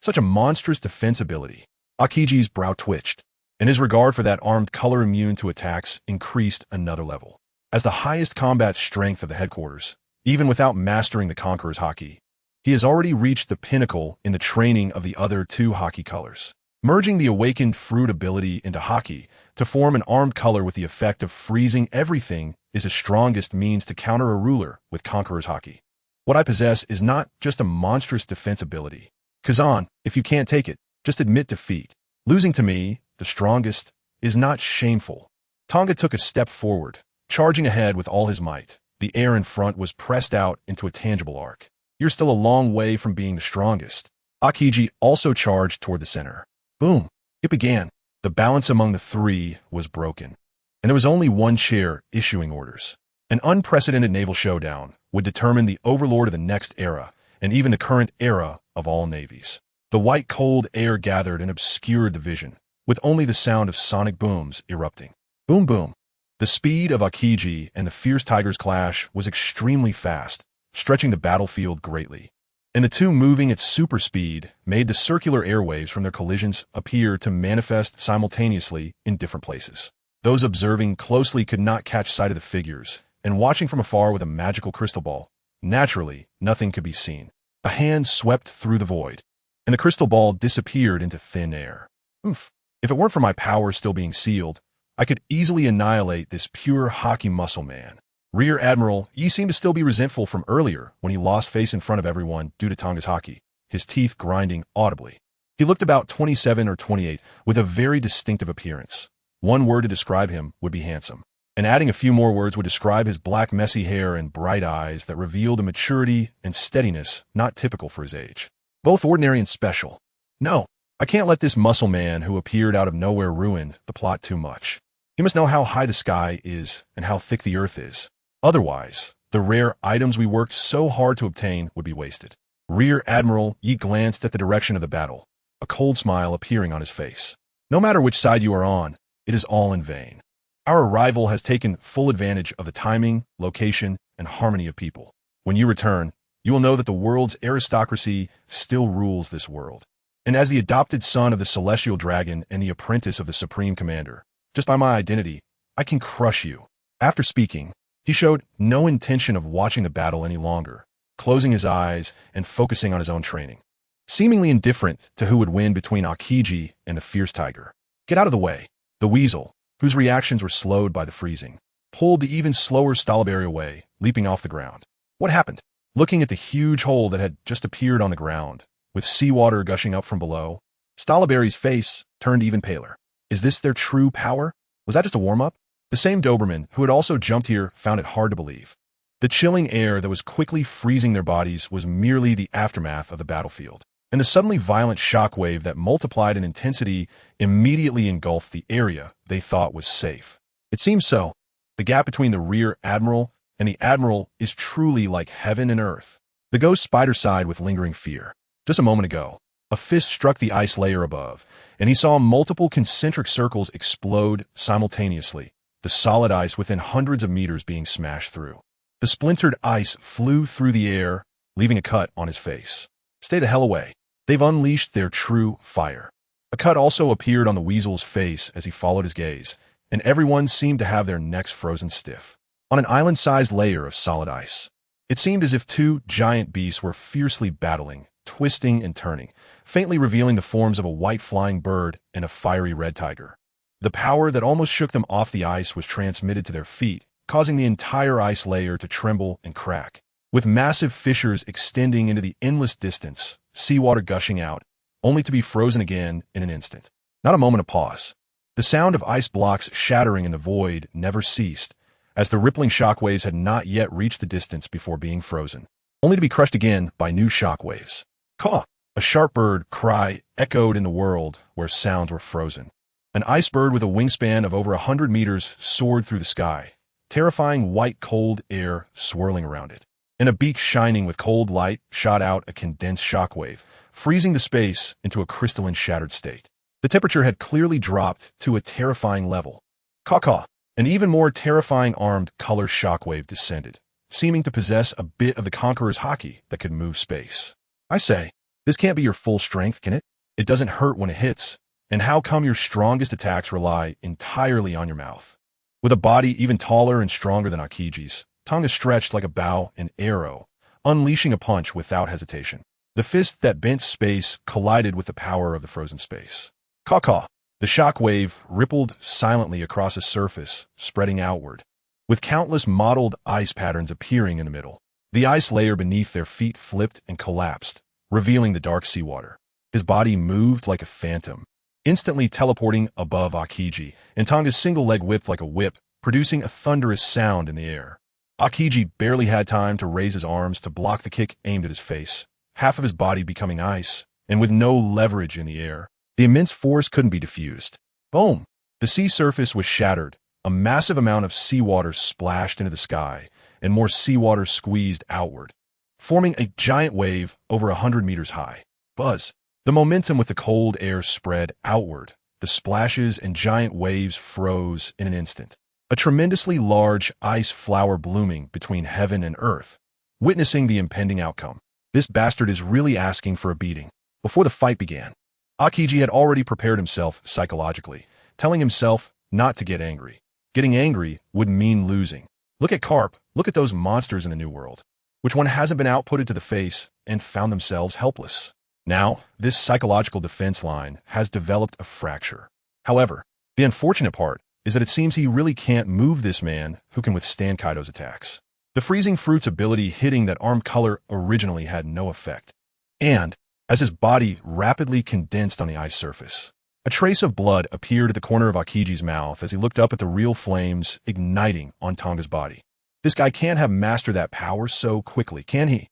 Such a monstrous defense ability. Akiji's brow twitched, and his regard for that armed color immune to attacks increased another level. As the highest combat strength of the headquarters, even without mastering the Conqueror's hockey, he has already reached the pinnacle in the training of the other two hockey colors. Merging the awakened fruit ability into hockey to form an armed color with the effect of freezing everything is the strongest means to counter a ruler with Conqueror's hockey. What I possess is not just a monstrous defense ability. Kazan, if you can't take it, just admit defeat. Losing to me, the strongest, is not shameful. Tang Ge took a step forward, charging ahead with all his might. The air in front was pressed out into a tangible arc. You're still a long way from being the strongest. Akiji also charged toward the center. Boom! It began. The balance among the three was broken, and there was only one chair issuing orders. An unprecedented naval showdown would determine the overlord of the next era, and even the current era of all navies. The white cold air gathered and obscured the vision, with only the sound of sonic booms erupting. Boom boom. The speed of Akiji and the fierce tiger's clash was extremely fast, stretching the battlefield greatly. And the two moving at super speed made the circular airwaves from their collisions appear to manifest simultaneously in different places. Those observing closely could not catch sight of the figures, and watching from afar with a magical crystal ball, naturally, nothing could be seen. A hand swept through the void, and the crystal ball disappeared into thin air. Oof. If it weren't for my power still being sealed, I could easily annihilate this pure hockey muscle man. Rear Admiral, ye seem to still be resentful from earlier when he lost face in front of everyone due to Tang Ge's hockey, his teeth grinding audibly. He looked about 27 or 28 with a very distinctive appearance. One word to describe him would be handsome, and adding a few more words would describe his black messy hair and bright eyes that revealed a maturity and steadiness not typical for his age. Both ordinary and special. No, I can't let this muscle man who appeared out of nowhere ruin the plot too much. He must know how high the sky is and how thick the earth is. Otherwise, the rare items we worked so hard to obtain would be wasted. Rear Admiral Yi glanced at the direction of the battle, a cold smile appearing on his face. No matter which side you are on, it is all in vain. Our arrival has taken full advantage of the timing, location, and harmony of people. When you return, you will know that the world's aristocracy still rules this world. And as the adopted son of the Celestial Dragon and the apprentice of the Supreme Commander, just by my identity, I can crush you. After speaking, he showed no intention of watching the battle any longer, closing his eyes and focusing on his own training. Seemingly indifferent to who would win between Akiji and the fierce tiger. Get out of the way. The weasel, whose reactions were slowed by the freezing, pulled the even slower Stalaberry away, leaping off the ground. What happened? Looking at the huge hole that had just appeared on the ground, with seawater gushing up from below, Stalaberry's face turned even paler. Is this their true power? Was that just a warm-up? The same Doberman who had also jumped here found it hard to believe. The chilling air that was quickly freezing their bodies was merely the aftermath of the battlefield, and the suddenly violent shockwave that multiplied in intensity immediately engulfed the area they thought was safe. It seemed so. The gap between the Rear Admiral and the Admiral is truly like heaven and earth. The ghost spider sighed with lingering fear. Just a moment ago, a fist struck the ice layer above, and he saw multiple concentric circles explode simultaneously, the solid ice within hundreds of meters being smashed through. The splintered ice flew through the air, leaving a cut on his face. Stay the hell away. They've unleashed their true fire. A cut also appeared on the weasel's face as he followed his gaze, and everyone seemed to have their necks frozen stiff. On an island-sized layer of solid ice, it seemed as if two giant beasts were fiercely battling, twisting and turning, faintly revealing the forms of a white flying bird and a fiery red tiger. The power that almost shook them off the ice was transmitted to their feet, causing the entire ice layer to tremble and crack. With massive fissures extending into the endless distance, seawater gushing out, only to be frozen again in an instant. Not a moment of pause. The sound of ice blocks shattering in the void never ceased, as the rippling shockwaves had not yet reached the distance before being frozen, only to be crushed again by new shockwaves. Caw! A sharp bird cry echoed in the world where sounds were frozen. An ice bird with a wingspan of over 100 meters soared through the sky, terrifying white cold air swirling around it. And a beak shining with cold light shot out a condensed shockwave, freezing the space into a crystalline shattered state. The temperature had clearly dropped to a terrifying level. Caw-caw! An even more terrifying armed color shockwave descended, seeming to possess a bit of the Conqueror's hockey that could move space. I say, this can't be your full strength, can it? It doesn't hurt when it hits. And how come your strongest attacks rely entirely on your mouth? With a body even taller and stronger than Akiji's, Tang stretched like a bow and arrow, unleashing a punch without hesitation. The fist that bent space collided with the power of the frozen space. Caw-caw! The shock wave rippled silently across a surface, spreading outward, with countless mottled ice patterns appearing in the middle. The ice layer beneath their feet flipped and collapsed, revealing the dark seawater. His body moved like a phantom, instantly teleporting above Akiji, and Tang's single leg whipped like a whip, producing a thunderous sound in the air. Akiji barely had time to raise his arms to block the kick aimed at his face, half of his body becoming ice, and with no leverage in the air. The immense force couldn't be diffused. Boom! The sea surface was shattered, a massive amount of seawater splashed into the sky, and more seawater squeezed outward, forming a giant wave over 100 meters high. Buzz! The momentum with the cold air spread outward. The splashes and giant waves froze in an instant. A tremendously large ice flower blooming between heaven and earth, witnessing the impending outcome. This bastard is really asking for a beating. Before the fight began, Akiji had already prepared himself psychologically, telling himself not to get angry. Getting angry would mean losing. Look at Carp, look at those monsters in the New World. Which one hasn't been outputted to the face and found themselves helpless? Now, this psychological defense line has developed a fracture. However, the unfortunate part is that it seems he really can't move this man who can withstand Kaido's attacks. The freezing fruit's ability hitting that arm color originally had no effect. And, as his body rapidly condensed on the ice surface, a trace of blood appeared at the corner of Akiji's mouth as he looked up at the real flames igniting on Tanga's body. This guy can't have mastered that power so quickly, can he?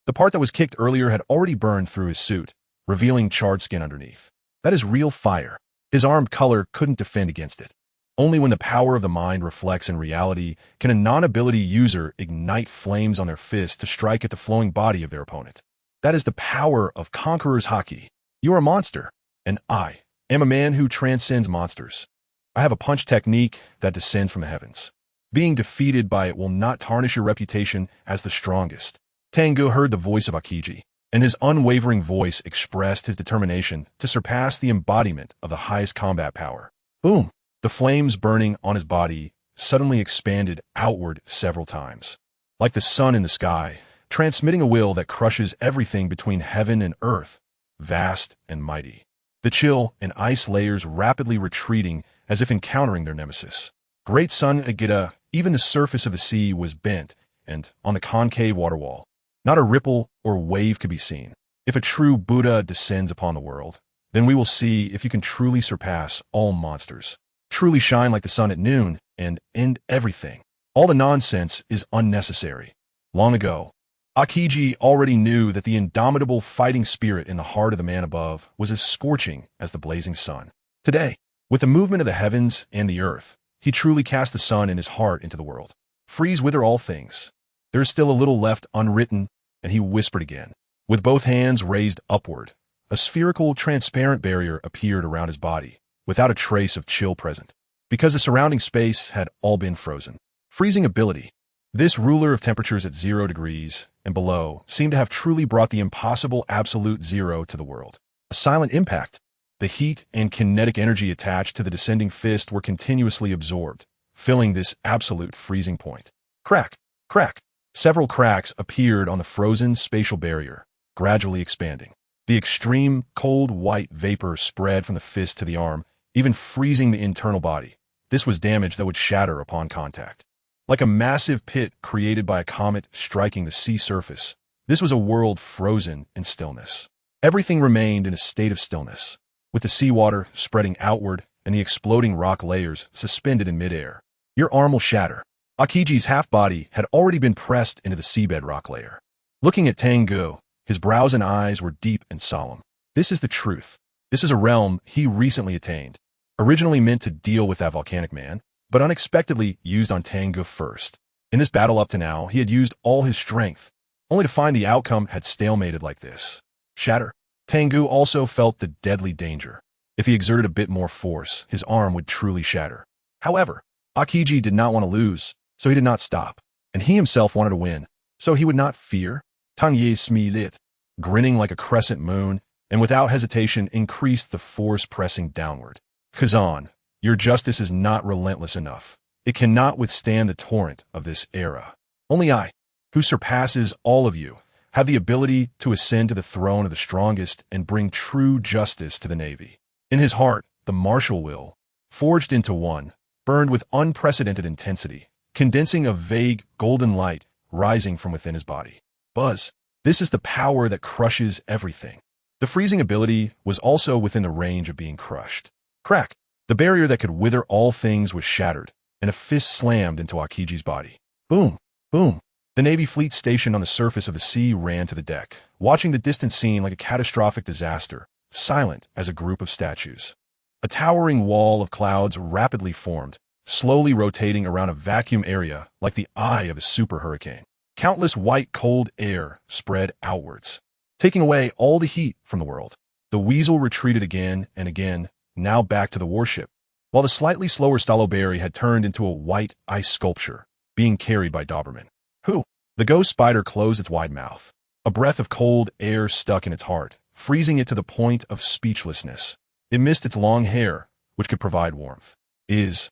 The part that was kicked earlier had already burned through his suit, revealing charred skin underneath. That is real fire. His armed color couldn't defend against it. Only when the power of the mind reflects in reality can a non-ability user ignite flames on their fist to strike at the flowing body of their opponent. That is the power of Conqueror's Haki. You are a monster, and I am a man who transcends monsters. I have a punch technique that descends from the heavens. Being defeated by it will not tarnish your reputation as the strongest. Tang Ge heard the voice of Akiji, and his unwavering voice expressed his determination to surpass the embodiment of the highest combat power. Boom! The flames burning on his body suddenly expanded outward several times, like the sun in the sky, transmitting a will that crushes everything between heaven and earth, vast and mighty. The chill and ice layers rapidly retreating as if encountering their nemesis. Great Sun Agita, even the surface of the sea was bent, and on the concave water wall, not a ripple or wave could be seen. If a true Buddha descends upon the world, then we will see if you can truly surpass all monsters. Truly shine like the sun at noon, and end everything. All the nonsense is unnecessary. Long ago, Akiji already knew that the indomitable fighting spirit in the heart of the man above was as scorching as the blazing sun. Today, with the movement of the heavens and the earth, he truly cast the sun in his heart into the world. Freeze, wither all things. There is still a little left unwritten, and he whispered again. With both hands raised upward, a spherical, transparent barrier appeared around his body, without a trace of chill present, because the surrounding space had all been frozen. Freezing ability. This ruler of temperatures at 0 degrees and below seemed to have truly brought the impossible absolute zero to the world. A silent impact. The heat and kinetic energy attached to the descending fist were continuously absorbed, filling this absolute freezing point. Crack, crack. Several cracks appeared on the frozen spatial barrier, gradually expanding. The extreme, cold white vapor spread from the fist to the arm, even freezing the internal body. This was damage that would shatter upon contact. Like a massive pit created by a comet striking the sea surface, this was a world frozen in stillness. Everything remained in a state of stillness, with the seawater spreading outward and the exploding rock layers suspended in midair. Your arm will shatter. Akiji's half-body had already been pressed into the seabed rock layer. Looking at Tang Ge, his brows and eyes were deep and solemn. This is the truth. This is a realm he recently attained, originally meant to deal with that volcanic man, but unexpectedly used on Tang Ge first. In this battle up to now, he had used all his strength, only to find the outcome had stalemated like this. Shatter. Tang Ge also felt the deadly danger. If he exerted a bit more force, his arm would truly shatter. However, Akiji did not want to lose, so he did not stop, and he himself wanted to win, so he would not fear. Tang Ge smiled, grinning like a crescent moon, and without hesitation increased the force pressing downward. Kazan, your justice is not relentless enough. It cannot withstand the torrent of this era. Only I, who surpasses all of you, have the ability to ascend to the throne of the strongest and bring true justice to the Navy. In his heart, the martial will, forged into one, burned with unprecedented intensity, condensing a vague golden light rising from within his body. Buzz. This is the power that crushes everything. The freezing ability was also within the range of being crushed. Crack. The barrier that could wither all things was shattered, and a fist slammed into Akiji's body. Boom. Boom. The Navy fleet stationed on the surface of the sea ran to the deck, watching the distant scene like a catastrophic disaster, silent as a group of statues. A towering wall of clouds rapidly formed, slowly rotating around a vacuum area like the eye of a super hurricane. Countless white cold air spread outwards, taking away all the heat from the world. The Weasel retreated again and again, now back to the warship, while the slightly slower Staloberry had turned into a white ice sculpture, being carried by Doberman. Who? The ghost spider closed its wide mouth. A breath of cold air stuck in its heart, freezing it to the point of speechlessness. It missed its long hair, which could provide warmth. Is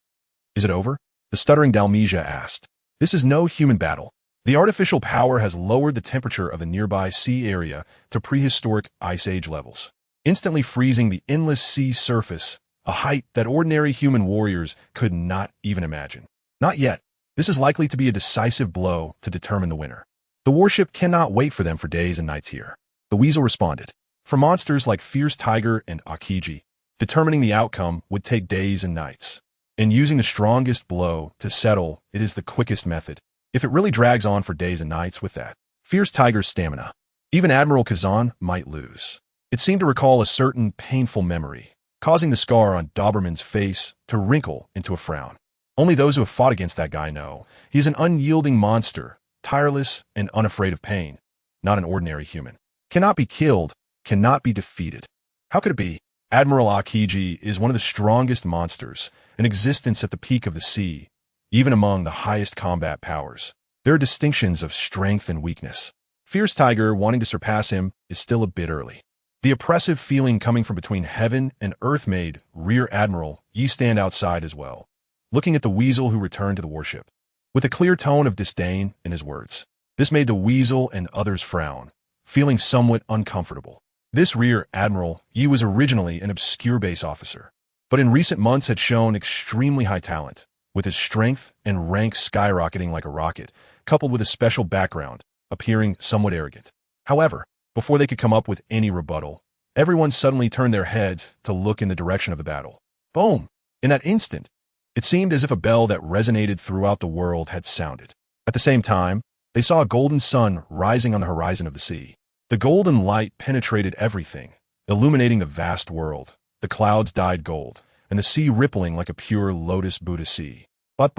it over? The stuttering Dalmesia asked. This is no human battle. The artificial power has lowered the temperature of the nearby sea area to prehistoric ice age levels, instantly freezing the endless sea surface, a height that ordinary human warriors could not even imagine. Not yet. This is likely to be a decisive blow to determine the winner. The warship cannot wait for them for days and nights here. The Weasel responded. For monsters like Fierce Tiger and Akiji, determining the outcome would take days and nights. And using the strongest blow to settle it is the quickest method. If it really drags on for days and nights with that Fierce Tiger's stamina, even Admiral Kazan might lose. It seemed to recall a certain painful memory, causing the scar on Doberman's face to wrinkle into a frown. Only those who have fought against that guy know he is an unyielding monster, tireless and unafraid of pain, not an ordinary human. Cannot be killed, cannot be defeated. How could it be? Admiral Akiji is one of the strongest monsters in existence at the peak of the sea, even among the highest combat powers. There are distinctions of strength and weakness. Fierce Tiger wanting to surpass him is still a bit early. The oppressive feeling coming from between heaven and earth made Rear Admiral Yi stand outside as well, looking at the Weasel who returned to the warship, with a clear tone of disdain in his words. This made the Weasel and others frown, feeling somewhat uncomfortable. This Rear Admiral Yi was originally an obscure base officer, but in recent months had shown extremely high talent, with his strength and rank skyrocketing like a rocket, coupled with a special background, appearing somewhat arrogant. However, before they could come up with any rebuttal, everyone suddenly turned their heads to look in the direction of the battle. Boom! In that instant, it seemed as if a bell that resonated throughout the world had sounded. At the same time, they saw a golden sun rising on the horizon of the sea. The golden light penetrated everything, illuminating the vast world. The clouds dyed gold, and the sea rippling like a pure lotus Buddha sea. But,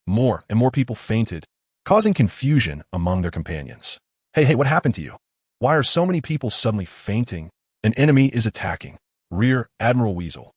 More and more people fainted, causing confusion among their companions. Hey, what happened to you? Why are so many people suddenly fainting? An enemy is attacking. Rear Admiral Weasel.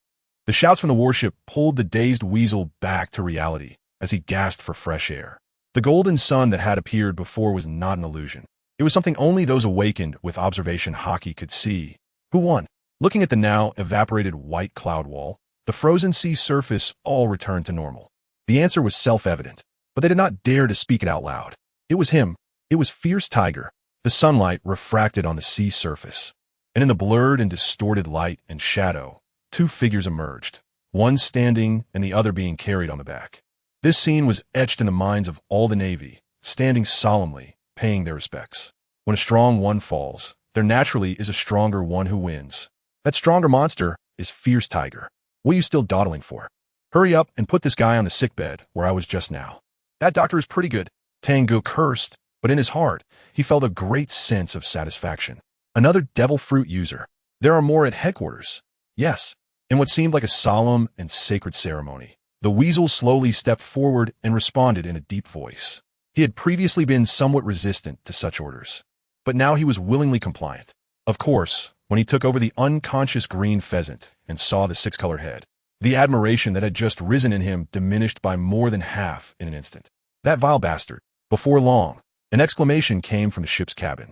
The shouts from the warship pulled the dazed Weasel back to reality as he gasped for fresh air. The golden sun that had appeared before was not an illusion. It was something only those awakened with observation hockey could see. Who won? Looking at the now evaporated white cloud wall, the frozen sea surface all returned to normal. The answer was self-evident, but they did not dare to speak it out loud. It was him. It was Fierce Tiger. The sunlight refracted on the sea surface. And in the blurred and distorted light and shadow, two figures emerged, one standing and the other being carried on the back. This scene was etched in the minds of all the Navy, standing solemnly, paying their respects. When a strong one falls, there naturally is a stronger one who wins. That stronger monster is Fierce Tiger. What are you still dawdling for? Hurry up and put this guy on the sickbed where I was just now. That doctor is pretty good. Tang Ge cursed, but in his heart, he felt a great sense of satisfaction. Another devil fruit user. There are more at headquarters. Yes, in what seemed like a solemn and sacred ceremony. The Weasel slowly stepped forward and responded in a deep voice. He had previously been somewhat resistant to such orders, but now he was willingly compliant. Of course, when he took over the unconscious green pheasant and saw the six-colored head, the admiration that had just risen in him diminished by more than half in an instant. That vile bastard. Before long, an exclamation came from the ship's cabin.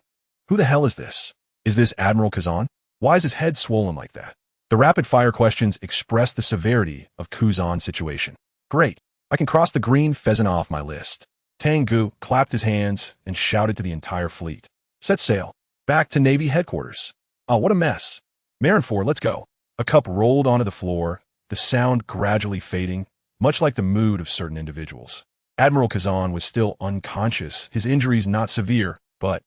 Who the hell is this? Is this Admiral Kazan? Why is his head swollen like that? The rapid-fire questions expressed the severity of Kazan's situation. Great, I can cross the green pheasant off my list. Tang Ge clapped his hands and shouted to the entire fleet. Set sail. Back to Navy headquarters. Oh, what a mess. Marineford, let's go. A cup rolled onto the floor, the sound gradually fading, much like the mood of certain individuals. Admiral Kazan was still unconscious, his injuries not severe, but,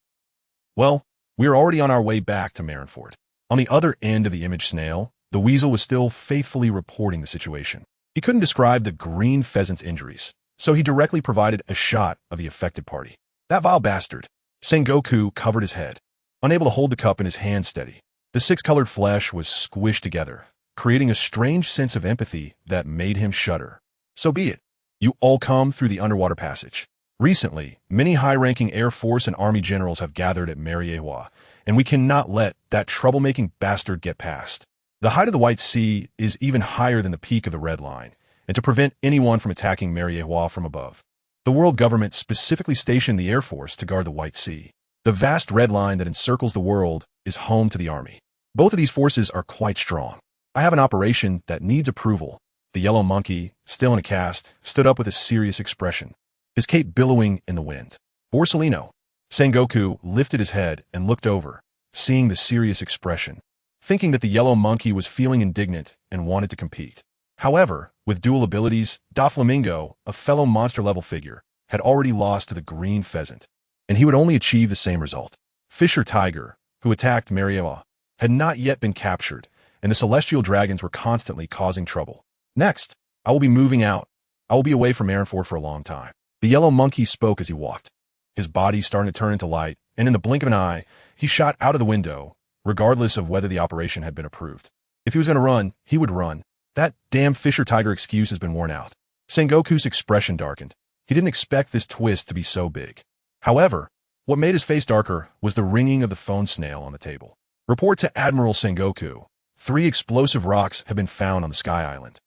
well, we are already on our way back to Marineford. On the other end of the image snail, the Weasel was still faithfully reporting the situation. He couldn't describe the green pheasant's injuries, so he directly provided a shot of the affected party. That vile bastard. Sengoku covered his head, unable to hold the cup in his hand steady. The six-colored flesh was squished together, creating a strange sense of empathy that made him shudder. So be it. You all come through the underwater passage. Recently, many high-ranking Air Force and Army generals have gathered at Mariewa, and we cannot let that troublemaking bastard get past. The height of the White Sea is even higher than the peak of the Red Line, and to prevent anyone from attacking Mariewa from above, the world government specifically stationed the Air Force to guard the White Sea. The vast Red Line that encircles the world is home to the Army. Both of these forces are quite strong. I have an operation that needs approval. The yellow monkey, still in a cast, stood up with a serious expression, his cape billowing in the wind. Borsellino. Sengoku lifted his head and looked over, seeing the serious expression, thinking that the yellow monkey was feeling indignant and wanted to compete. However, with dual abilities, Doflamingo, a fellow monster-level figure, had already lost to the green pheasant, and he would only achieve the same result. Fisher Tiger, who attacked Mariewa, had not yet been captured, and the celestial dragons were constantly causing trouble. Next, I will be moving out. I will be away from Marineford for a long time. The yellow monkey spoke as he walked, his body starting to turn into light, and in the blink of an eye, he shot out of the window, regardless of whether the operation had been approved. If he was going to run, he would run. That damn Fisher Tiger excuse has been worn out. Sengoku's expression darkened. He didn't expect this twist to be so big. However, what made his face darker was the ringing of the phone snail on the table. Report to Admiral Sengoku. 3 explosive rocks have been found on the Sky Island.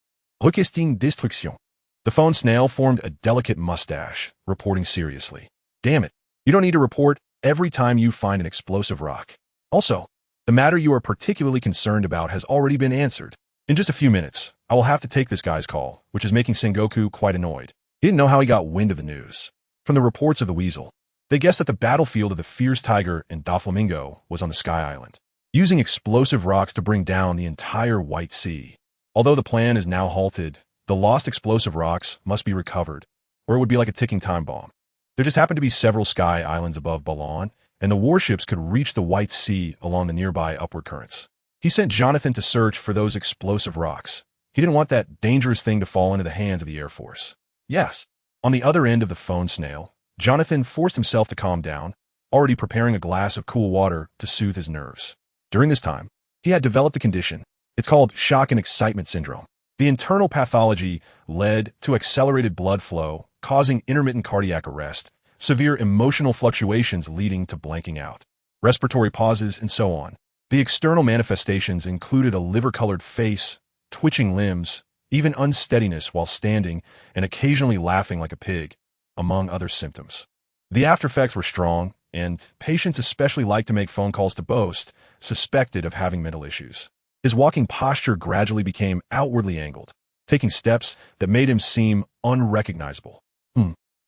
Requesting destruction. The phone snail formed a delicate mustache, reporting seriously. Damn it, you don't need to report every time you find an explosive rock. Also, the matter you are particularly concerned about has already been answered. In just a few minutes, I will have to take this guy's call, which is making Sengoku quite annoyed. He didn't know how he got wind of the news. From the reports of the Weasel, they guessed that the battlefield of the Fierce Tiger and Doflamingo was on the Sky Island, using explosive rocks to bring down the entire White Sea. Although the plan is now halted, the lost explosive rocks must be recovered, or it would be like a ticking time bomb. There just happened to be several Sky Islands above Balon, and the warships could reach the White Sea along the nearby upward currents. He sent Jonathan to search for those explosive rocks. He didn't want that dangerous thing to fall into the hands of the Air Force. Yes, on the other end of the phone snail, Jonathan forced himself to calm down, already preparing a glass of cool water to soothe his nerves. During this time, he had developed a condition. It's called shock and excitement syndrome. The internal pathology led to accelerated blood flow causing intermittent cardiac arrest, severe emotional fluctuations leading to blanking out, respiratory pauses, and so on. The external manifestations included a liver-colored face, twitching limbs, even unsteadiness while standing, and occasionally laughing like a pig, among other symptoms. The aftereffects were strong, and patients especially liked to make phone calls to boast, suspected of having mental issues. His walking posture gradually became outwardly angled, taking steps that made him seem unrecognizable.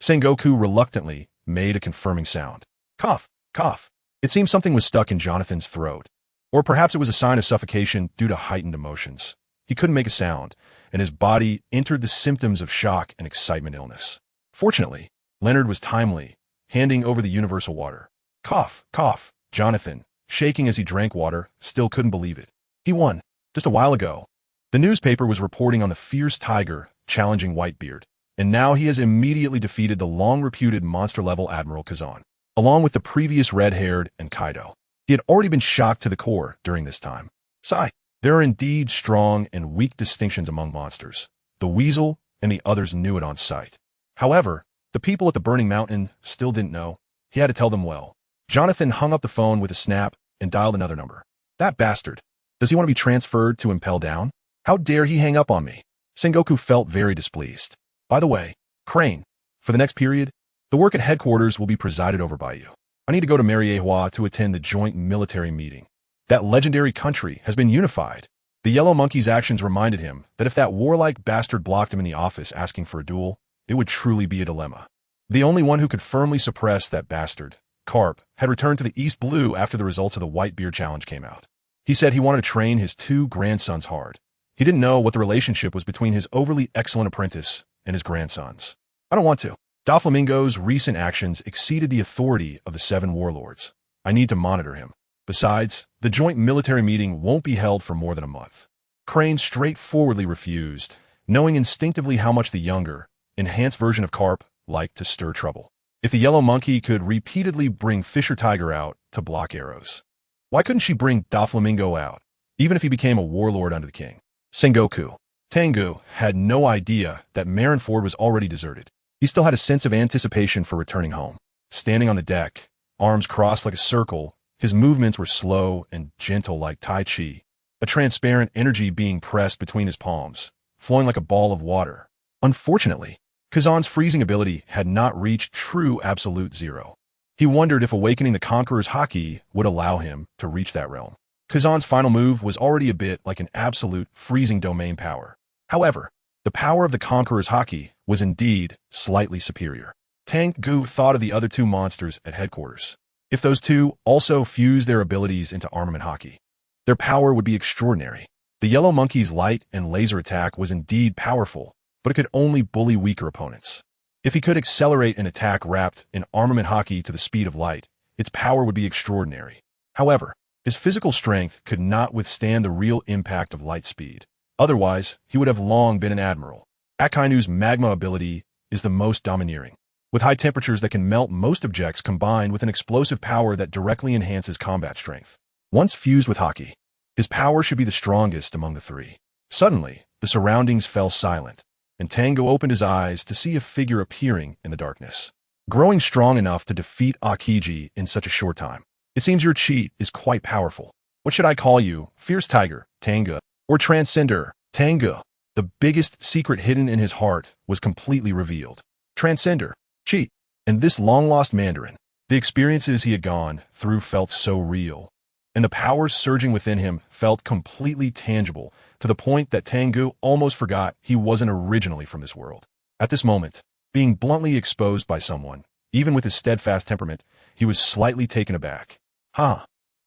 Sengoku reluctantly made a confirming sound. Cough, cough. It seemed something was stuck in Jonathan's throat. Or perhaps it was a sign of suffocation due to heightened emotions. He couldn't make a sound, and his body entered the symptoms of shock and excitement illness. Fortunately, Leonard was timely, handing over the universal water. Cough, cough. Jonathan, shaking as he drank water, still couldn't believe it. He won. Just a while ago. The newspaper was reporting on the fierce tiger challenging Whitebeard, and now he has immediately defeated the long-reputed monster-level Admiral Kazan, along with the previous red-haired and Kaido. He had already been shocked to the core during this time. Sigh. There are indeed strong and weak distinctions among monsters. The weasel and the others knew it on sight. However, the people at the Burning Mountain still didn't know. He had to tell them well. Jonathan hung up the phone with a snap and dialed another number. That bastard. Does he want to be transferred to Impel Down? How dare he hang up on me? Sengoku felt very displeased. By the way, Crane, for the next period, the work at headquarters will be presided over by you. I need to go to Mariehua to attend the joint military meeting. That legendary country has been unified. The Yellow Monkey's actions reminded him that if that warlike bastard blocked him in the office asking for a duel, it would truly be a dilemma. The only one who could firmly suppress that bastard, Carp, had returned to the East Blue after the results of the Whitebeard challenge came out. He said he wanted to train his two grandsons hard. He didn't know what the relationship was between his overly excellent apprentice and his grandsons. I don't want to. Doflamingo's recent actions exceeded the authority of the 7 warlords. I need to monitor him. Besides, the joint military meeting won't be held for more than a month. Crane straightforwardly refused, knowing instinctively how much the younger, enhanced version of Carp liked to stir trouble. If the Yellow Monkey could repeatedly bring Fisher Tiger out to block arrows, why couldn't she bring Doflamingo out, even if he became a warlord under the king? Sengoku. Tang Ge had no idea that Marineford was already deserted. He still had a sense of anticipation for returning home. Standing on the deck, arms crossed like a circle, his movements were slow and gentle like Tai Chi, a transparent energy being pressed between his palms, flowing like a ball of water. Unfortunately, Kazan's freezing ability had not reached true absolute zero. He wondered if awakening the Conqueror's Haki would allow him to reach that realm. Kazan's final move was already a bit like an absolute freezing domain power. However, the power of the Conqueror's Haki was indeed slightly superior. Tang Ge thought of the other 2 monsters at headquarters. If those 2 also fused their abilities into armament Haki, their power would be extraordinary. The Yellow Monkey's light and laser attack was indeed powerful, but it could only bully weaker opponents. If he could accelerate an attack wrapped in armament Haki to the speed of light, its power would be extraordinary. However, his physical strength could not withstand the real impact of light speed. Otherwise, he would have long been an admiral. Akainu's magma ability is the most domineering, with high temperatures that can melt most objects combined with an explosive power that directly enhances combat strength. Once fused with Haki, his power should be the strongest among the 3. Suddenly, the surroundings fell silent, and Tang Ge opened his eyes to see a figure appearing in the darkness. Growing strong enough to defeat Akiji in such a short time. It seems your cheat is quite powerful. What should I call you? Fierce Tiger, Tang Ge, or Transcender, Tang Ge? The biggest secret hidden in his heart was completely revealed. Transcender, cheat, and this long-lost Mandarin. The experiences he had gone through felt so real, and the powers surging within him felt completely tangible, to the point that Tang Ge almost forgot he wasn't originally from this world. At this moment, being bluntly exposed by someone, even with his steadfast temperament, he was slightly taken aback.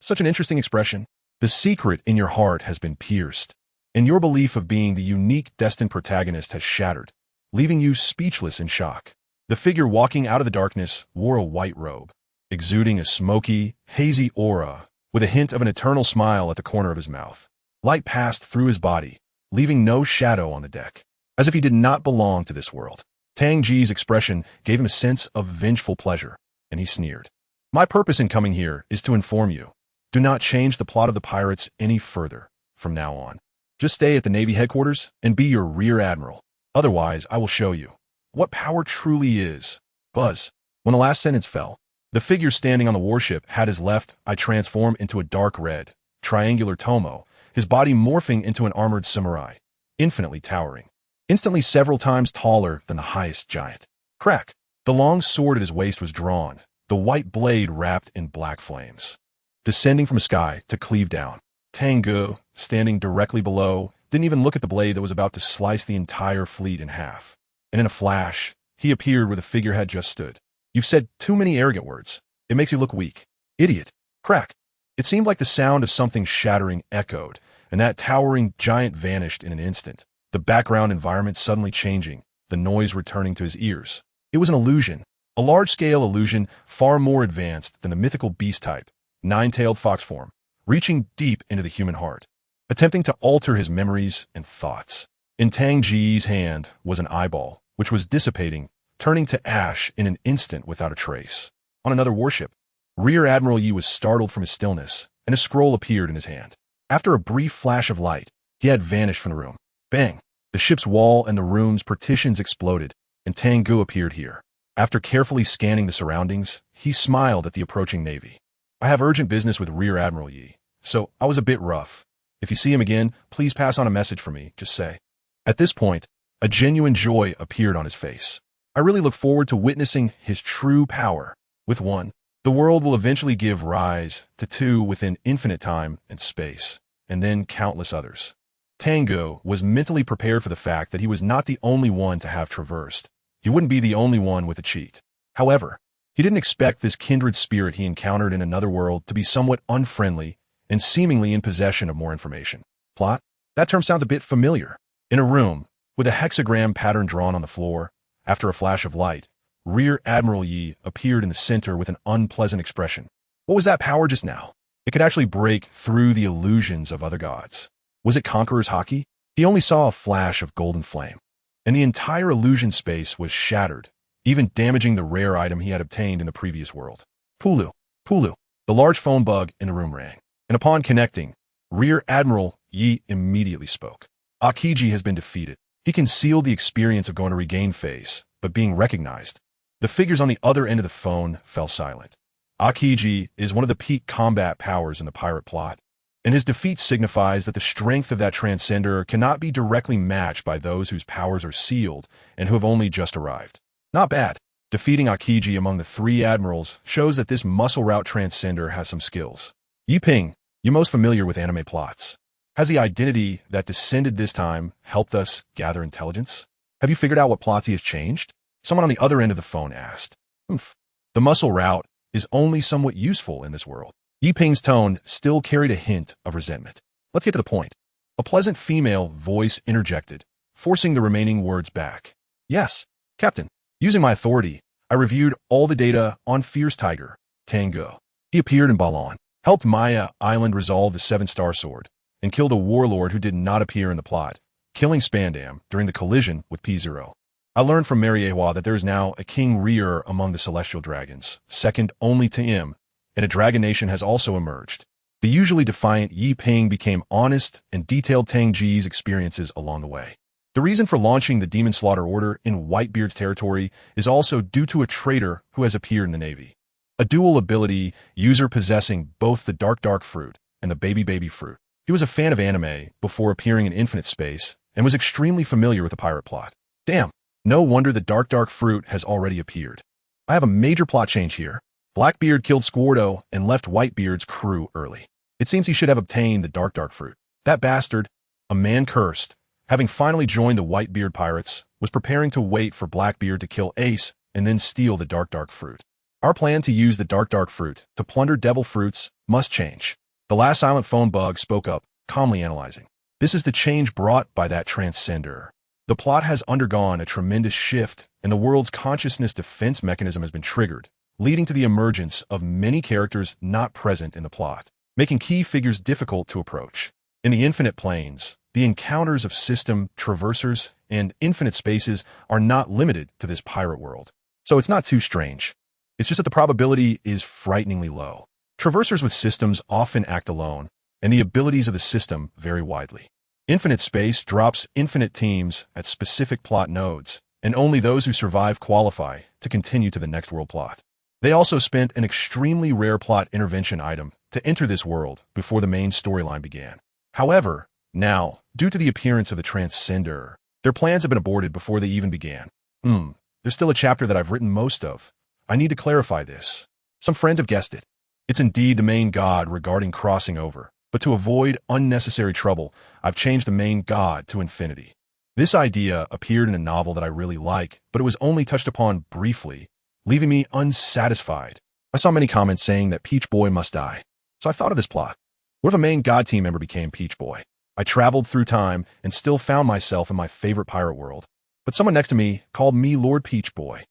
Such an interesting expression. The secret in your heart has been pierced, and your belief of being the unique destined protagonist has shattered, leaving you speechless in shock. The figure walking out of the darkness wore a white robe, exuding a smoky, hazy aura, with a hint of an eternal smile at the corner of his mouth. Light passed through his body, leaving no shadow on the deck, as if he did not belong to this world. Tang Ge's expression gave him a sense of vengeful pleasure, and he sneered. My purpose in coming here is to inform you. Do not change the plot of the pirates any further from now on. Just stay at the Navy headquarters and be your rear admiral. Otherwise, I will show you. what power truly is. Buzz. When the last sentence fell, the figure standing on the warship had his left eye transform into a dark red, triangular Tomo, his body morphing into an armored samurai, infinitely towering, instantly several times taller than the highest giant. Crack! The long sword at his waist was drawn, the white blade wrapped in black flames, descending from the sky to cleave down. Tang Ge, standing directly below, didn't even look at the blade that was about to slice the entire fleet in half. And in a flash, he appeared where the figure had just stood. You've said too many arrogant words. It makes you look weak. Idiot. Crack. It seemed like the sound of something shattering echoed, and that towering giant vanished in an instant, the background environment suddenly changing, the noise returning to his ears. It was an illusion, a large-scale illusion far more advanced than the mythical beast type, nine-tailed fox form, reaching deep into the human heart, attempting to alter his memories and thoughts. In Tang Ge's hand was an eyeball, which was dissipating, turning to ash in an instant without a trace. On another warship, Rear Admiral Yi was startled from his stillness, and a scroll appeared in his hand. After a brief flash of light, he had vanished from the room. Bang! The ship's wall and the room's partitions exploded, and Tang Ge appeared here. After carefully scanning the surroundings, he smiled at the approaching navy. I have urgent business with Rear Admiral Yi, so I was a bit rough. If you see him again, please pass on a message for me, just say. At this point, a genuine joy appeared on his face. I really look forward to witnessing his true power. With one, the world will eventually give rise to two within infinite time and space, and then countless others. Tang Ge was mentally prepared for the fact that he was not the only one to have traversed. He wouldn't be the only one with a cheat. However, he didn't expect this kindred spirit he encountered in another world to be somewhat unfriendly and seemingly in possession of more information. Plot? That term sounds a bit familiar. In a room, with a hexagram pattern drawn on the floor, after a flash of light, Rear Admiral Yi appeared in the center with an unpleasant expression. What was that power just now? It could actually break through the illusions of other gods. Was it Conqueror's Haki? He only saw a flash of golden flame, and the entire illusion space was shattered, even damaging the rare item he had obtained in the previous world. Pulu. Pulu. The large phone bug in the room rang, and upon connecting, Rear Admiral Yi immediately spoke. Akiji has been defeated. He concealed the experience of going to regain phase, but being recognized. The figures on the other end of the phone fell silent. Akiji is one of the peak combat powers in the pirate plot, and his defeat signifies that the strength of that transcender cannot be directly matched by those whose powers are sealed and who have only just arrived. Not bad. Defeating Akiji among the three admirals shows that this muscle route transcender has some skills. Yiping, you're most familiar with anime plots. Has the identity that descended this time helped us gather intelligence? Have you figured out what plots he has changed? Someone on the other end of the phone asked. The muscle route is only somewhat useful in this world. Yiping's tone still carried a hint of resentment. Let's get to the point. A pleasant female voice interjected, forcing the remaining words back. Yes, Captain. Using my authority, I reviewed all the data on Fierce Tiger, Tang Ge. He appeared in Balon, helped Maya Island resolve the 7-star sword, and killed a warlord who did not appear in the plot, killing Spandam during the collision with P0. I learned from Mariehua that there is now a King Rear among the celestial dragons, second only to him, and a dragon nation has also emerged. The usually defiant Yi Ping became honest and detailed Tang Ge's experiences along the way. The reason for launching the Demon Slaughter Order in Whitebeard's territory is also due to a traitor who has appeared in the Navy. A dual ability user possessing both the Dark Fruit and the Baby Fruit. He was a fan of anime before appearing in Infinite Space and was extremely familiar with the pirate plot. Damn, no wonder the Dark Fruit has already appeared. I have a major plot change here. Blackbeard killed Squardo and left Whitebeard's crew early. It seems he should have obtained the Dark Fruit. That bastard, a man cursed, having finally joined the Whitebeard pirates, was preparing to wait for Blackbeard to kill Ace and then steal the Dark Fruit. Our plan to use the Dark Fruit to plunder Devil Fruits must change. The last silent phone bug spoke up, calmly analyzing. This is the change brought by that transcender. The plot has undergone a tremendous shift, and the world's consciousness defense mechanism has been triggered, leading to the emergence of many characters not present in the plot, making key figures difficult to approach. In the infinite planes, the encounters of system traversers and infinite spaces are not limited to this pirate world. So it's not too strange. It's just that the probability is frighteningly low. Traversers with systems often act alone, and the abilities of the system vary widely. Infinite space drops infinite teams at specific plot nodes, and only those who survive qualify to continue to the next world plot. They also spent an extremely rare plot intervention item to enter this world before the main storyline began. However, now, due to the appearance of the Transcender, their plans have been aborted before they even began. There's still a chapter that I've written most of. I need to clarify this. Some friends have guessed it. It's indeed the main god regarding crossing over, but to avoid unnecessary trouble, I've changed the main god to infinity. This idea appeared in a novel that I really like, but it was only touched upon briefly, leaving me unsatisfied. I saw many comments saying that Peach Boy must die, so I thought of this plot. What if a main god team member became Peach Boy? I traveled through time and still found myself in my favorite pirate world, but someone next to me called me Lord Peach Boy.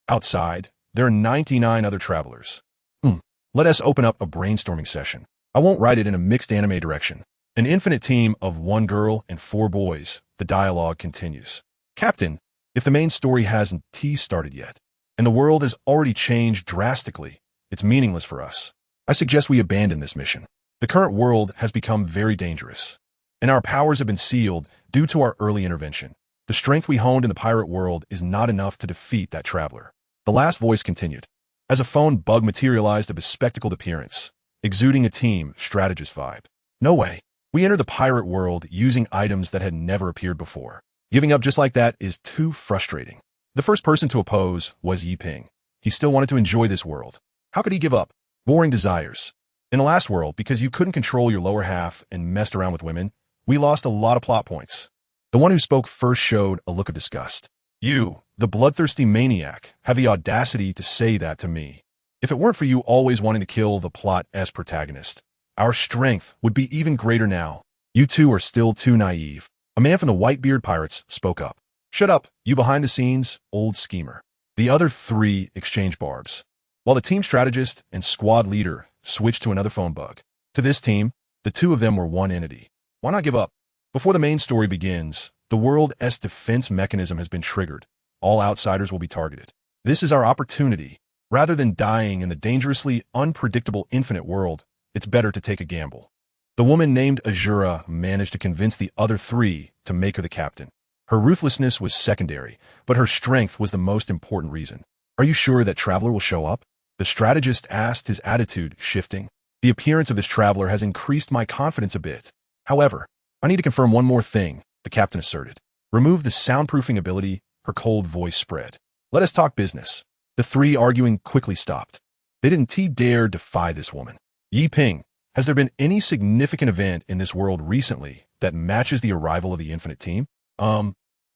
Outside, there are 99 other travelers. Let us open up a brainstorming session. I won't write it in a mixed anime direction. An infinite team of 1 girl and 4 boys. The dialogue continues. Captain, if the main story hasn't started yet, and the world has already changed drastically, it's meaningless for us. I suggest we abandon this mission. The current world has become very dangerous, and our powers have been sealed due to our early intervention. The strength we honed in the pirate world is not enough to defeat that traveler. The last voice continued. As a phone bug materialized a bespectacled appearance, exuding a team strategist vibe. No way. We entered the pirate world using items that had never appeared before. Giving up just like that is too frustrating. The first person to oppose was Yi Ping. He still wanted to enjoy this world. How could he give up? Boring desires. In the last world, because you couldn't control your lower half and messed around with women, we lost a lot of plot points. The one who spoke first showed a look of disgust. You, the bloodthirsty maniac, have the audacity to say that to me. If it weren't for you always wanting to kill the plot as protagonist, our strength would be even greater now. You two are still too naive. A man from the Whitebeard Pirates spoke up. Shut up, you behind the scenes, old schemer. The other 3 exchanged barbs, while the team strategist and squad leader switched to another phone bug. To this team, the 2 of them were one entity. Why not give up? Before the main story begins, the world's defense mechanism has been triggered. All outsiders will be targeted. This is our opportunity. Rather than dying in the dangerously unpredictable infinite world, it's better to take a gamble. The woman named Azura managed to convince the other 3 to make her the captain. Her ruthlessness was secondary, but her strength was the most important reason. Are you sure that traveler will show up? The strategist asked, his attitude shifting. The appearance of this traveler has increased my confidence a bit. However, I need to confirm one more thing, the captain asserted. Remove the soundproofing ability, her cold voice spread. Let us talk business. The 3 arguing quickly stopped. They didn't dare defy this woman. Yi Ping, has there been any significant event in this world recently that matches the arrival of the Infinite Team?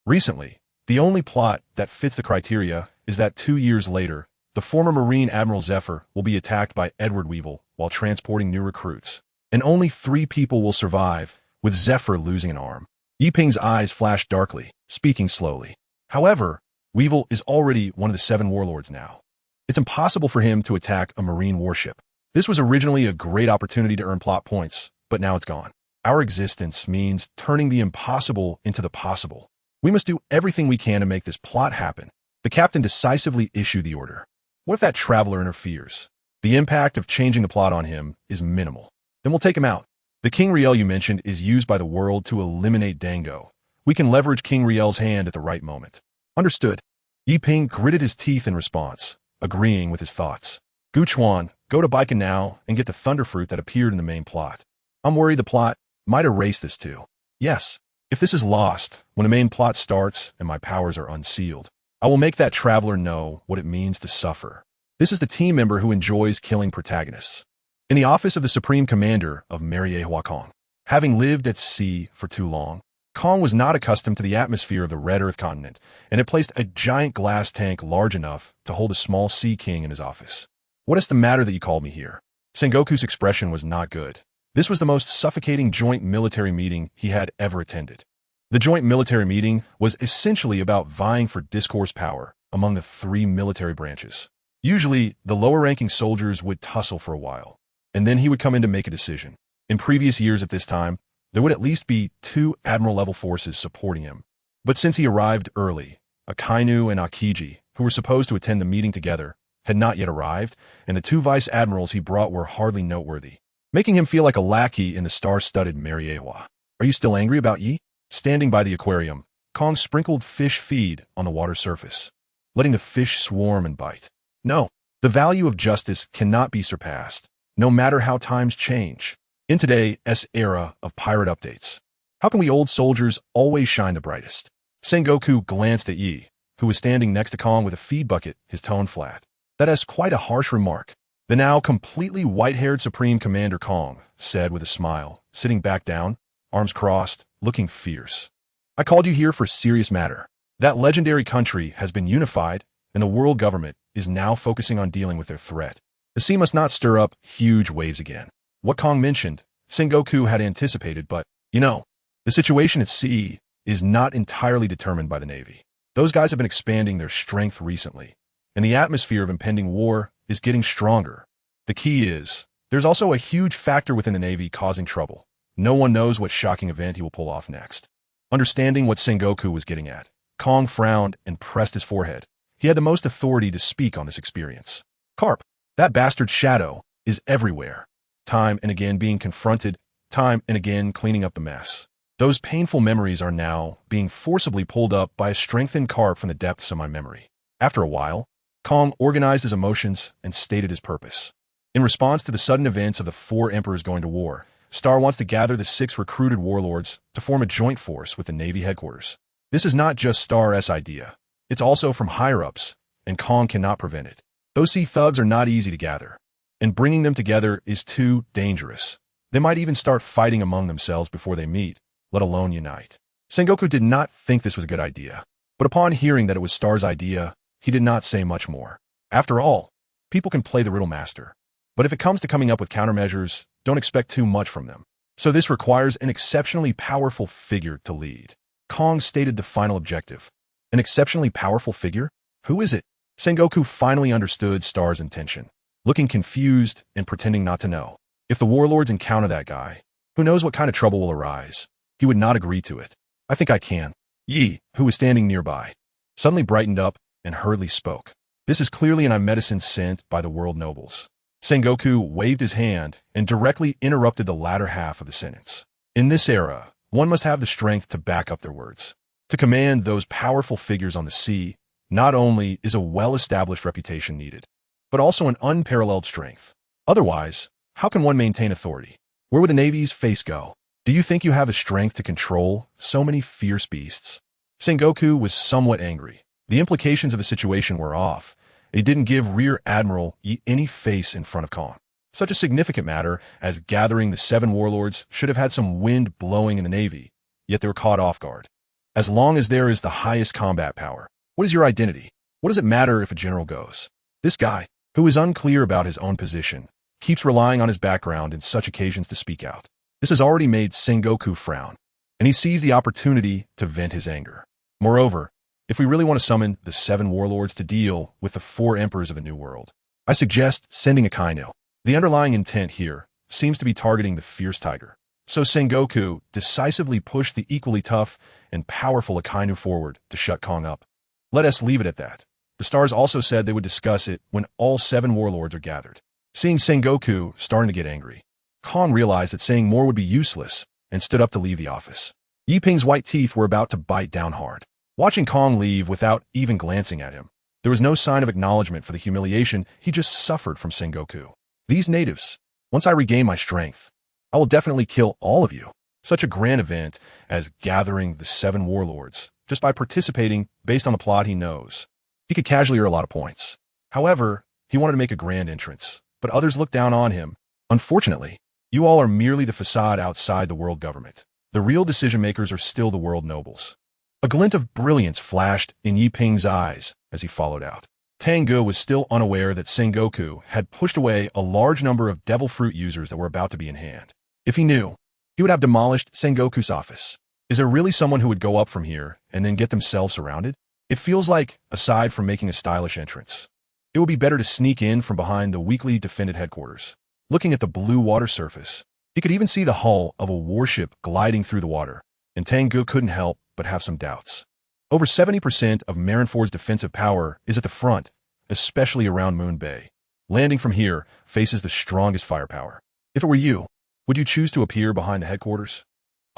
Recently, the only plot that fits the criteria is that 2 years later, the former Marine Admiral Zephyr will be attacked by Edward Weevil while transporting new recruits. And only 3 people will survive, with Zephyr losing an arm. Yi Ping's eyes flashed darkly, speaking slowly. However, Weevil is already one of the 7 warlords now. It's impossible for him to attack a Marine warship. This was originally a great opportunity to earn plot points, but now it's gone. Our existence means turning the impossible into the possible. We must do everything we can to make this plot happen. The captain decisively issued the order. What if that traveler interferes? The impact of changing the plot on him is minimal. Then we'll take him out. The King Riel you mentioned is used by the world to eliminate Dango. We can leverage King Riel's hand at the right moment. Understood. Yi Ping gritted his teeth in response, agreeing with his thoughts. Gu Chuan, go to Baikan now and get the thunderfruit that appeared in the main plot. I'm worried the plot might erase this too. Yes, if this is lost when the main plot starts and my powers are unsealed, I will make that traveler know what it means to suffer. This is the team member who enjoys killing protagonists. In the office of the Supreme Commander of Mariewa Kong, having lived at sea for too long, Kong was not accustomed to the atmosphere of the Red Earth continent and had placed a giant glass tank large enough to hold a small sea king in his office. What is the matter that you called me here? Sengoku's expression was not good. This was the most suffocating joint military meeting he had ever attended. The joint military meeting was essentially about vying for discourse power among the 3 military branches. Usually, the lower-ranking soldiers would tussle for a while, and then he would come in to make a decision. In previous years at this time, there would at least be 2 admiral-level forces supporting him. But since he arrived early, Akainu and Akiji, who were supposed to attend the meeting together, had not yet arrived, and the 2 vice admirals he brought were hardly noteworthy, making him feel like a lackey in the star-studded Mariewa. Are you still angry about Yi? Standing by the aquarium, Kong sprinkled fish feed on the water surface, letting the fish swarm and bite. No, the value of justice cannot be surpassed, no matter how times change. In today's era of pirate updates, how can we old soldiers always shine the brightest? Sengoku glanced at Yi, who was standing next to Kong with a feed bucket, his tone flat. That is quite a harsh remark. The now completely white-haired Supreme Commander Kong said with a smile, sitting back down, arms crossed, looking fierce. I called you here for a serious matter. That legendary country has been unified, and the world government is now focusing on dealing with their threat. The sea must not stir up huge waves again. What Kong mentioned, Sengoku had anticipated, but, the situation at sea is not entirely determined by the Navy. Those guys have been expanding their strength recently, and the atmosphere of impending war is getting stronger. The key is, there's also a huge factor within the Navy causing trouble. No one knows what shocking event he will pull off next. Understanding what Sengoku was getting at, Kong frowned and pressed his forehead. He had the most authority to speak on this experience. Carp, that bastard Shadow, is everywhere. Time and again being confronted, time and again cleaning up the mess. Those painful memories are now being forcibly pulled up by a strengthened Carp from the depths of my memory. After a while, Kong organized his emotions and stated his purpose. In response to the sudden events of the 4 emperors going to war, Star wants to gather the 6 recruited warlords to form a joint force with the Navy headquarters. This is not just Star's idea. It's also from higher-ups, and Kong cannot prevent it. Those sea thugs are not easy to gather, and bringing them together is too dangerous. They might even start fighting among themselves before they meet, let alone unite. Sengoku did not think this was a good idea, but upon hearing that it was Star's idea, he did not say much more. After all, people can play the riddle master, but if it comes to coming up with countermeasures, don't expect too much from them. So this requires an exceptionally powerful figure to lead. Kong stated the final objective. An exceptionally powerful figure? Who is it? Sengoku finally understood Star's intention, looking confused and pretending not to know. If the warlords encounter that guy, who knows what kind of trouble will arise? He would not agree to it. I think I can. Yi, who was standing nearby, suddenly brightened up and hurriedly spoke. This is clearly an medicine sent by the world nobles. Sengoku waved his hand and directly interrupted the latter half of the sentence. In this era, one must have the strength to back up their words. To command those powerful figures on the sea, not only is a well-established reputation needed, but also an unparalleled strength. Otherwise, how can one maintain authority? Where would the Navy's face go? Do you think you have the strength to control so many fierce beasts? Sengoku was somewhat angry. The implications of the situation were off. It didn't give Rear Admiral Yi any face in front of Kong. Such a significant matter as gathering the 7 warlords should have had some wind blowing in the Navy, yet they were caught off guard. As long as there is the highest combat power, what is your identity? What does it matter if a general goes? This guy, who is unclear about his own position, keeps relying on his background in such occasions to speak out. This has already made Sengoku frown, and he sees the opportunity to vent his anger. Moreover, if we really want to summon the 7 warlords to deal with the 4 emperors of a new world, I suggest sending a Kaido. The underlying intent here seems to be targeting the fierce tiger. So Sengoku decisively pushed the equally tough and powerful Akainu forward to shut Kong up. Let us leave it at that. The stars also said they would discuss it when all 7 warlords are gathered. Seeing Sengoku starting to get angry, Kong realized that saying more would be useless and stood up to leave the office. Yiping's white teeth were about to bite down hard. Watching Kong leave without even glancing at him, there was no sign of acknowledgement for the humiliation he just suffered from Sengoku. These natives, once I regain my strength, I will definitely kill all of you. Such a grand event as gathering the 7 warlords, just by participating based on the plot he knows. He could casually earn a lot of points. However, he wanted to make a grand entrance, but others looked down on him. Unfortunately, you all are merely the facade outside the world government. The real decision-makers are still the world nobles. A glint of brilliance flashed in Yiping's eyes as he followed out. Tang Ge was still unaware that Sengoku had pushed away a large number of devil fruit users that were about to be in hand. If he knew, he would have demolished Sengoku's office. Is there really someone who would go up from here and then get themselves surrounded? It feels like, aside from making a stylish entrance, it would be better to sneak in from behind the weakly defended headquarters. Looking at the blue water surface, he could even see the hull of a warship gliding through the water, and Tang Ge couldn't help but have some doubts. Over 70% of Marineford's defensive power is at the front, especially around Moon Bay. Landing from here faces the strongest firepower. If it were you, would you choose to appear behind the headquarters?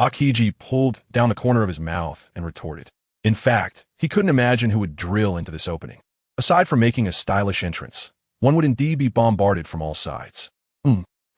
Akiji pulled down the corner of his mouth and retorted. In fact, he couldn't imagine who would drill into this opening. Aside from making a stylish entrance, one would indeed be bombarded from all sides.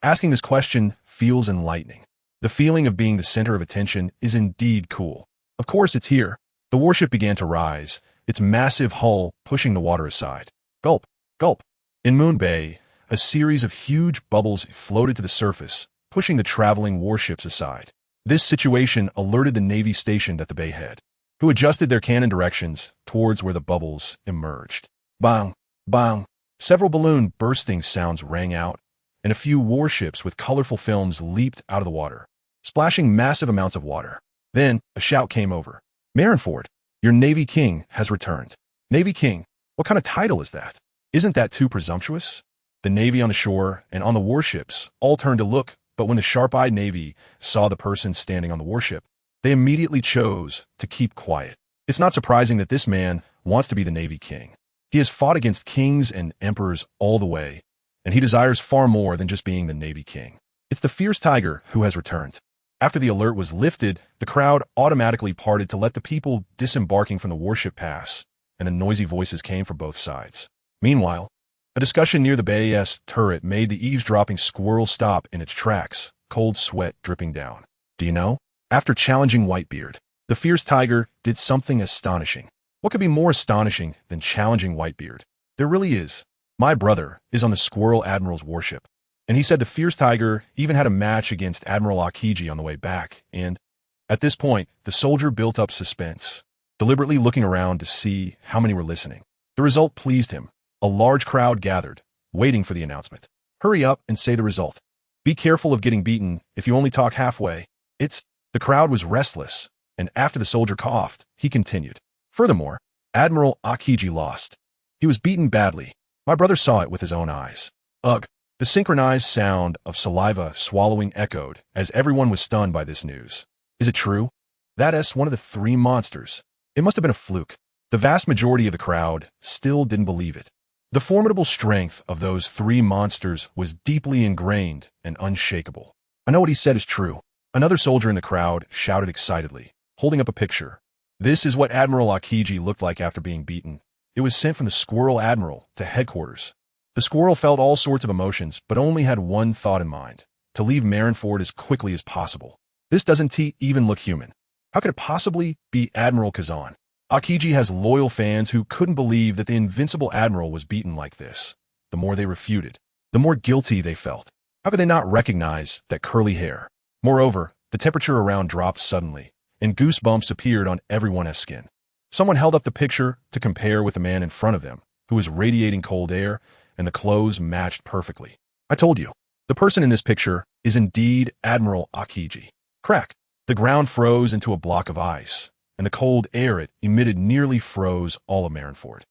Asking this question feels enlightening. The feeling of being the center of attention is indeed cool. Of course, it's here. The warship began to rise, its massive hull pushing the water aside. Gulp, gulp. In Moon Bay, a series of huge bubbles floated to the surface, pushing the traveling warships aside. This situation alerted the Navy stationed at the bay head, who adjusted their cannon directions towards where the bubbles emerged. Bang, bang. Several balloon bursting sounds rang out, and a few warships with colorful films leaped out of the water, splashing massive amounts of water. Then, a shout came over. Marineford, your Navy King has returned. Navy King? What kind of title is that? Isn't that too presumptuous? The Navy on the shore and on the warships all turned to look, but when the sharp-eyed Navy saw the person standing on the warship, they immediately chose to keep quiet. It's not surprising that this man wants to be the Navy King. He has fought against kings and emperors all the way, and he desires far more than just being the Navy King. It's the fierce tiger who has returned. After the alert was lifted, the crowd automatically parted to let the people disembarking from the warship pass, and the noisy voices came from both sides. Meanwhile, a discussion near the bay's turret made the eavesdropping squirrel stop in its tracks, cold sweat dripping down. Do you know? After challenging Whitebeard, the fierce tiger did something astonishing. What could be more astonishing than challenging Whitebeard? There really is. My brother is on the Squirrel Admiral's warship, and he said the fierce tiger even had a match against Admiral Akiji on the way back, and at this point, the soldier built up suspense, deliberately looking around to see how many were listening. The result pleased him. A large crowd gathered, waiting for the announcement. Hurry up and say the result. Be careful of getting beaten if you only talk halfway. The crowd was restless, and after the soldier coughed, he continued. Furthermore, Admiral Akiji lost. He was beaten badly. My brother saw it with his own eyes. Ugh. The synchronized sound of saliva swallowing echoed as everyone was stunned by this news. Is it true? That's one of the three monsters. It must have been a fluke. The vast majority of the crowd still didn't believe it. The formidable strength of those three monsters was deeply ingrained and unshakable. I know what he said is true. Another soldier in the crowd shouted excitedly, holding up a picture. This is what Admiral Akiji looked like after being beaten. It was sent from the Squirrel Admiral to headquarters. The squirrel felt all sorts of emotions, but only had one thought in mind: to leave Marineford as quickly as possible. This doesn't even look human. How could it possibly be Admiral Kazan? Akiji has loyal fans who couldn't believe that the invincible admiral was beaten like this. The more they refuted, the more guilty they felt. How could they not recognize that curly hair? Moreover, the temperature around dropped suddenly, and goosebumps appeared on everyone's skin. Someone held up the picture to compare with the man in front of them, who was radiating cold air, and the clothes matched perfectly. I told you, the person in this picture is indeed Admiral Akiji. Crack! The ground froze into a block of ice, and the cold air it emitted nearly froze all of Marineford.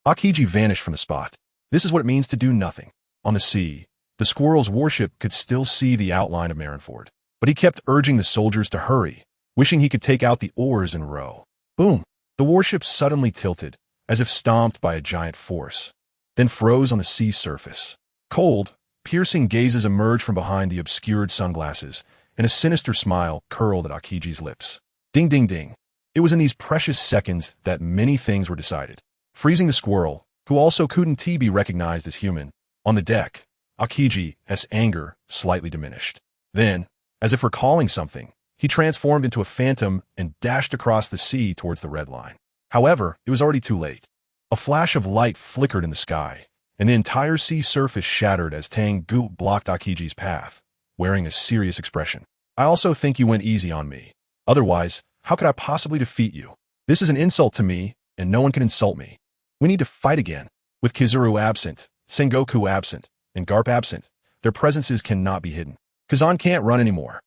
Akiji vanished from the spot. This is what it means to do nothing. On the sea, the squirrel's warship could still see the outline of Marineford, but he kept urging the soldiers to hurry, wishing he could take out the oars and row. Boom! The warship suddenly tilted, as if stomped by a giant force, then froze on the sea surface. Cold, piercing gazes emerged from behind the obscured sunglasses, and a sinister smile curled at Akiji's lips. Ding ding ding. It was in these precious seconds that many things were decided. Freezing the squirrel, who also couldn't be recognized as human, on the deck, Akiji's anger slightly diminished. Then, as if recalling something, he transformed into a phantom and dashed across the sea towards the red line. However, it was already too late. A flash of light flickered in the sky, and the entire sea surface shattered as Tang Ge blocked Akiji's path, wearing a serious expression. I also think you went easy on me. Otherwise, how could I possibly defeat you? This is an insult to me, and no one can insult me. We need to fight again. With Kizuru absent, Sengoku absent, and Garp absent, their presences cannot be hidden. Kazan can't run anymore.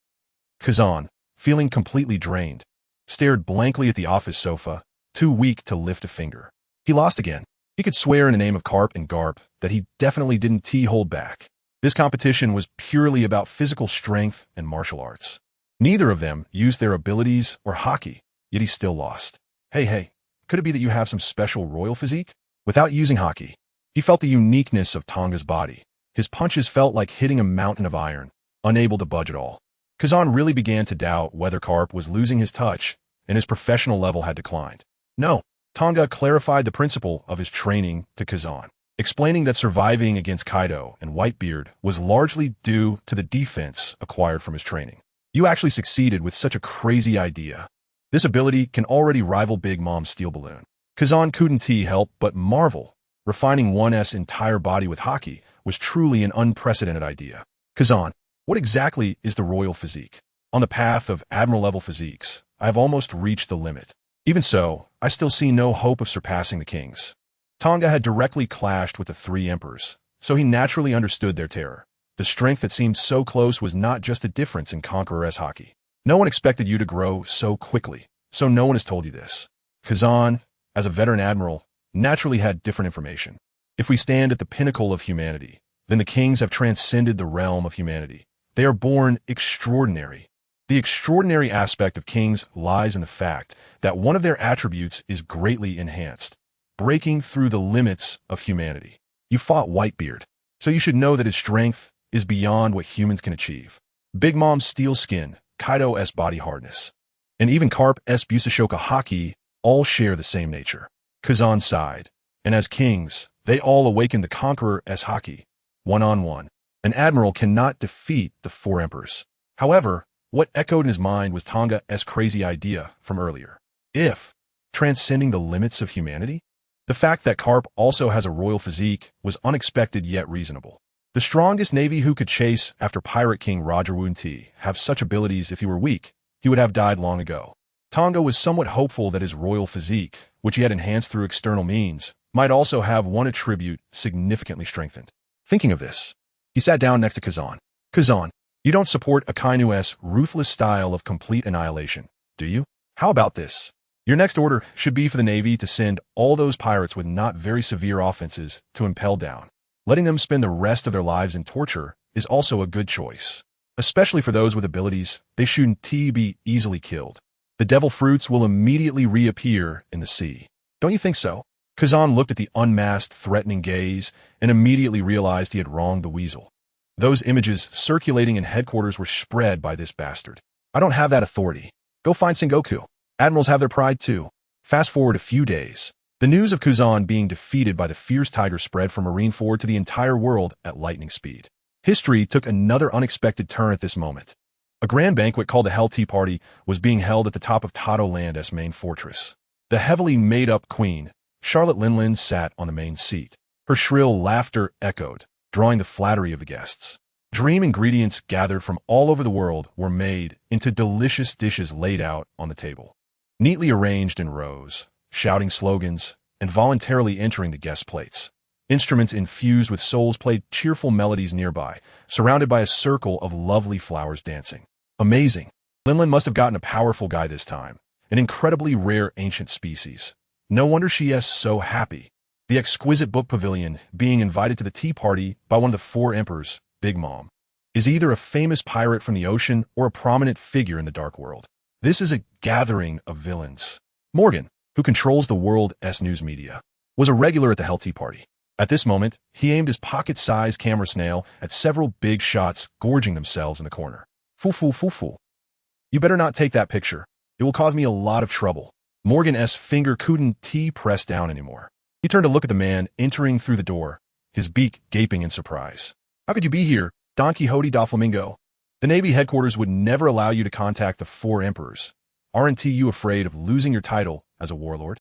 Kazan, feeling completely drained, stared blankly at the office sofa, too weak to lift a finger. He lost again. He could swear in the name of Karp and Garp that he definitely didn't hold back. This competition was purely about physical strength and martial arts. Neither of them used their abilities or hockey, yet he still lost. Hey, could it be that you have some special royal physique? Without using hockey, he felt the uniqueness of Tonga's body. His punches felt like hitting a mountain of iron, unable to budge at all. Kazan really began to doubt whether Karp was losing his touch, and his professional level had declined. No, Tang Ge clarified the principle of his training to Kazan, explaining that surviving against Kaido and Whitebeard was largely due to the defense acquired from his training. You actually succeeded with such a crazy idea. This ability can already rival Big Mom's steel balloon. Kazan couldn't help but marvel. Refining one's entire body with haki was truly an unprecedented idea. Kazan, what exactly is the royal physique? On the path of admiral-level physiques, I have almost reached the limit. Even so, I still see no hope of surpassing the kings. Tang Ge had directly clashed with the three emperors, so he naturally understood their terror. The strength that seemed so close was not just a difference in conqueror's haki. No one expected you to grow so quickly, so no one has told you this. Kazan, as a veteran admiral, naturally had different information. If we stand at the pinnacle of humanity, then the kings have transcended the realm of humanity. They are born extraordinary. The extraordinary aspect of kings lies in the fact that one of their attributes is greatly enhanced, breaking through the limits of humanity. You fought Whitebeard, so you should know that his strength is beyond what humans can achieve. Big Mom's steel skin, Kaido's body hardness, and even Carp's Busashoka haki all share the same nature. Kazan sighed, and as kings, they all awakened the conqueror's haki, one-on-one. An admiral cannot defeat the four emperors. However, what echoed in his mind was Tang Ge's crazy idea from earlier. If transcending the limits of humanity? The fact that Carp also has a royal physique was unexpected yet reasonable. The strongest navy who could chase after Pirate King Roger Wunti have such abilities. If he were weak, he would have died long ago. Tang Ge was somewhat hopeful that his royal physique, which he had enhanced through external means, might also have one attribute significantly strengthened. Thinking of this, he sat down next to Kazan. Kazan, you don't support Akainu's ruthless style of complete annihilation, do you? How about this? Your next order should be for the Navy to send all those pirates with not very severe offenses to impel down. Letting them spend the rest of their lives in torture is also a good choice. Especially for those with abilities, they shouldn't be easily killed. The devil fruits will immediately reappear in the sea. Don't you think so? Kazan looked at the unmasked, threatening gaze and immediately realized he had wronged the weasel. Those images circulating in headquarters were spread by this bastard. I don't have that authority. Go find Sengoku. Admirals have their pride too. Fast forward a few days. The news of Kazan being defeated by the fierce tiger spread from Marineford to the entire world at lightning speed. History took another unexpected turn at this moment. A grand banquet called the Hell Tea Party was being held at the top of Tato Land's main fortress. The heavily made-up queen, Charlotte Linlin, sat on the main seat. Her shrill laughter echoed, drawing the flattery of the guests. Dream ingredients gathered from all over the world were made into delicious dishes laid out on the table, neatly arranged in rows, shouting slogans, and voluntarily entering the guest plates. Instruments infused with souls played cheerful melodies nearby, surrounded by a circle of lovely flowers dancing. Amazing. Linlin must have gotten a powerful guy this time, an incredibly rare ancient species. No wonder she is so happy. The exquisite book pavilion, being invited to the tea party by one of the four emperors, Big Mom, is either a famous pirate from the ocean or a prominent figure in the dark world. This is a gathering of villains. Morgan, who controls the world's news media, was a regular at the Hell Tea Party. At this moment, he aimed his pocket-sized camera snail at several big shots gorging themselves in the corner. Foo. You better not take that picture. It will cause me a lot of trouble. Morgan's finger couldn't press down anymore. He turned to look at the man entering through the door, his beak gaping in surprise. How could you be here, Don Quixote da Flamingo? The Navy headquarters would never allow you to contact the four emperors. Aren't you afraid of losing your title as a warlord?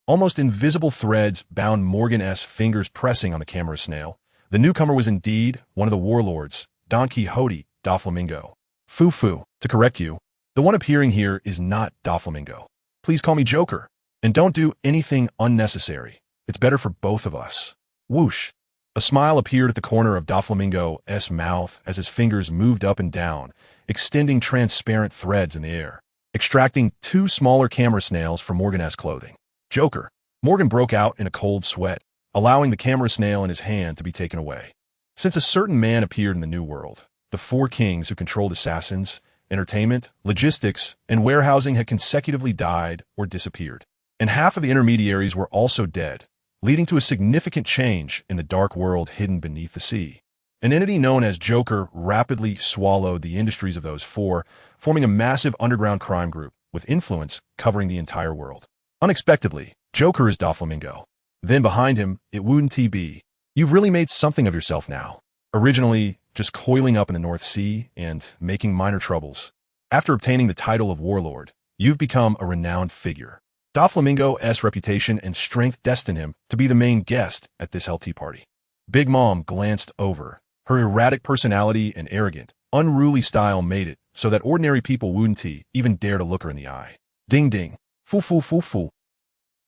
Almost invisible threads bound Morgan's fingers pressing on the camera snail. The newcomer was indeed one of the warlords, Don Quixote da Flamingo. Foo. To correct you, the one appearing here is not da Flamingo. Please call me Joker. And don't do anything unnecessary. It's better for both of us. Whoosh. A smile appeared at the corner of Doflamingo's mouth as his fingers moved up and down, extending transparent threads in the air, extracting two smaller camera snails from Morgan's clothing. Joker. Morgan broke out in a cold sweat, allowing the camera snail in his hand to be taken away. Since a certain man appeared in the New World, the four kings who controlled assassins, entertainment, logistics, and warehousing had consecutively died or disappeared. And half of the intermediaries were also dead, leading to a significant change in the dark world hidden beneath the sea. An entity known as Joker rapidly swallowed the industries of those four, forming a massive underground crime group with influence covering the entire world. Unexpectedly, Joker is Doflamingo. Then behind him, it wouldn't be. You've really made something of yourself now. Originally, just coiling up in the North Sea and making minor troubles. After obtaining the title of warlord, you've become a renowned figure. Doflamingo's reputation and strength destined him to be the main guest at this LT party. Big Mom glanced over. Her erratic personality and arrogant, unruly style made it so that ordinary people wouldn't even dare to look her in the eye. Ding ding. Foo.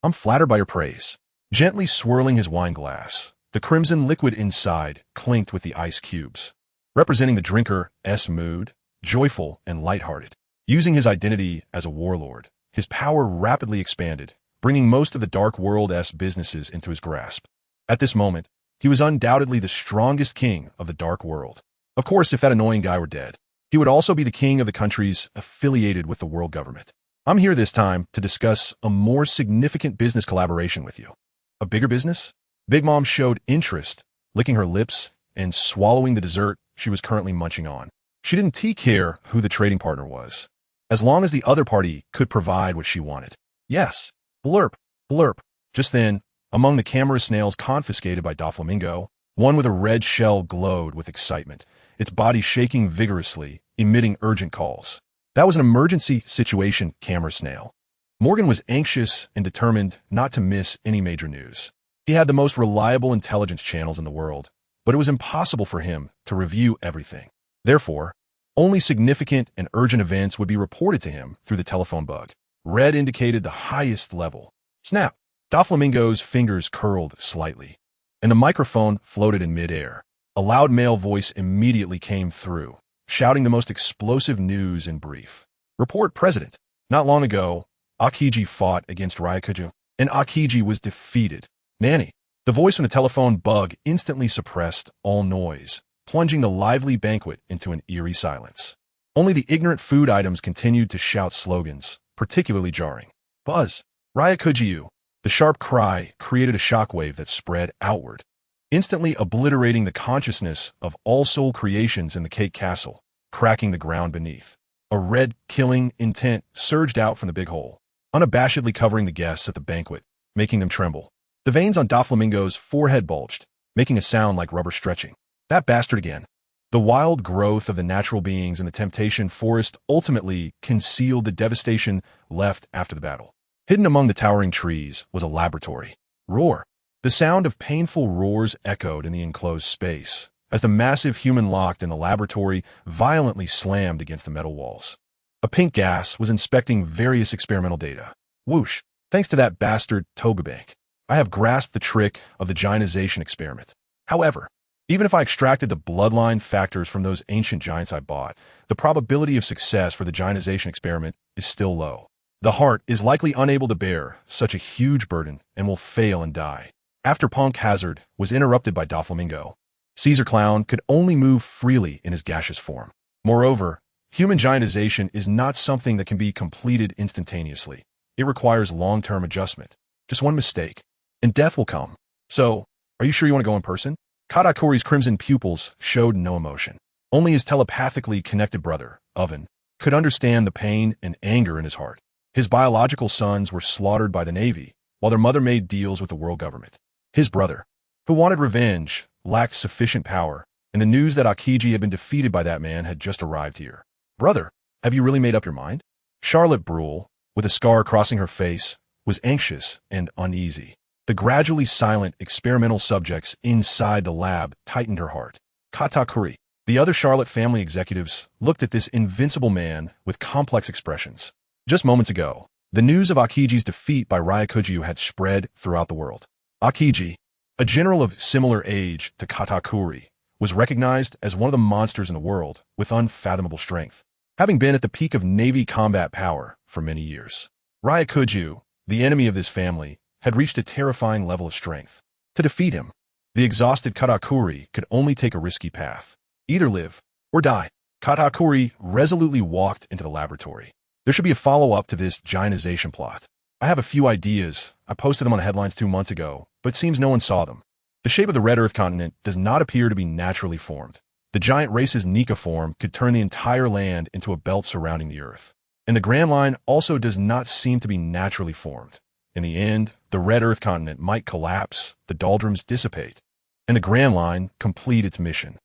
I'm flattered by your praise. Gently swirling his wine glass, the crimson liquid inside clinked with the ice cubes, representing the drinker's mood, joyful and lighthearted. Using his identity as a warlord, his power rapidly expanded, bringing most of the Dark World's businesses into his grasp. At this moment, he was undoubtedly the strongest king of the Dark World. Of course, if that annoying guy were dead, he would also be the king of the countries affiliated with the world government. I'm here this time to discuss a more significant business collaboration with you. A bigger business? Big Mom showed interest, licking her lips and swallowing the dessert she was currently munching on. She didn't care who the trading partner was, as long as the other party could provide what she wanted. Yes. Blurp. Just then, among the camera snails confiscated by Doflamingo, one with a red shell glowed with excitement, its body shaking vigorously, emitting urgent calls. That was an emergency situation camera snail. Morgan was anxious and determined not to miss any major news. He had the most reliable intelligence channels in the world, but it was impossible for him to review everything. Therefore, only significant and urgent events would be reported to him through the telephone bug. Red indicated the highest level. Snap! Doflamingo's fingers curled slightly, and the microphone floated in midair. A loud male voice immediately came through, shouting the most explosive news in brief. Report, President. Not long ago, Aokiji fought against Ryakuju, and Aokiji was defeated. Nanny. The voice from the telephone bug instantly suppressed all noise, plunging the lively banquet into an eerie silence. Only the ignorant food items continued to shout slogans, particularly jarring. Buzz. Ryakuju. The sharp cry created a shockwave that spread outward, instantly obliterating the consciousness of all soul creations in the cake castle, cracking the ground beneath. A red, killing intent surged out from the big hole, unabashedly covering the guests at the banquet, making them tremble. The veins on Doflamingo's forehead bulged, making a sound like rubber stretching. That bastard again. The wild growth of the natural beings in the Temptation Forest ultimately concealed the devastation left after the battle. Hidden among the towering trees was a laboratory. Roar. The sound of painful roars echoed in the enclosed space, as the massive human locked in the laboratory violently slammed against the metal walls. A pink gas was inspecting various experimental data. Whoosh. Thanks to that bastard Togabank, I have grasped the trick of the gionization experiment. However, even if I extracted the bloodline factors from those ancient giants I bought, the probability of success for the gionization experiment is still low. The heart is likely unable to bear such a huge burden and will fail and die. After Punk Hazard was interrupted by Doflamingo, Caesar Clown could only move freely in his gaseous form. Moreover, human gionization is not something that can be completed instantaneously. It requires long-term adjustment. Just one mistake, and death will come. So, are you sure you want to go in person? Katakuri's crimson pupils showed no emotion. Only his telepathically connected brother, Oven, could understand the pain and anger in his heart. His biological sons were slaughtered by the Navy, while their mother made deals with the world government. His brother, who wanted revenge, lacked sufficient power, and the news that Aokiji had been defeated by that man had just arrived here. Brother, have you really made up your mind? Charlotte Brule, with a scar crossing her face, was anxious and uneasy. The gradually silent experimental subjects inside the lab tightened her heart. Katakuri. The other Charlotte family executives looked at this invincible man with complex expressions. Just moments ago, the news of Aokiji's defeat by Ryakuju had spread throughout the world. Aokiji, a general of similar age to Katakuri, was recognized as one of the monsters in the world with unfathomable strength, having been at the peak of Navy combat power for many years. Ryakuju, the enemy of this family, had reached a terrifying level of strength. To defeat him, the exhausted Katakuri could only take a risky path. Either live or die. Katakuri resolutely walked into the laboratory. There should be a follow-up to this gionization plot. I have a few ideas. I posted them on the headlines 2 months ago, but it seems no one saw them. The shape of the Red Earth continent does not appear to be naturally formed. The giant race's Nika form could turn the entire land into a belt surrounding the Earth. And the Grand Line also does not seem to be naturally formed. In the end, the Red Earth continent might collapse, the doldrums dissipate, and the Grand Line complete its mission.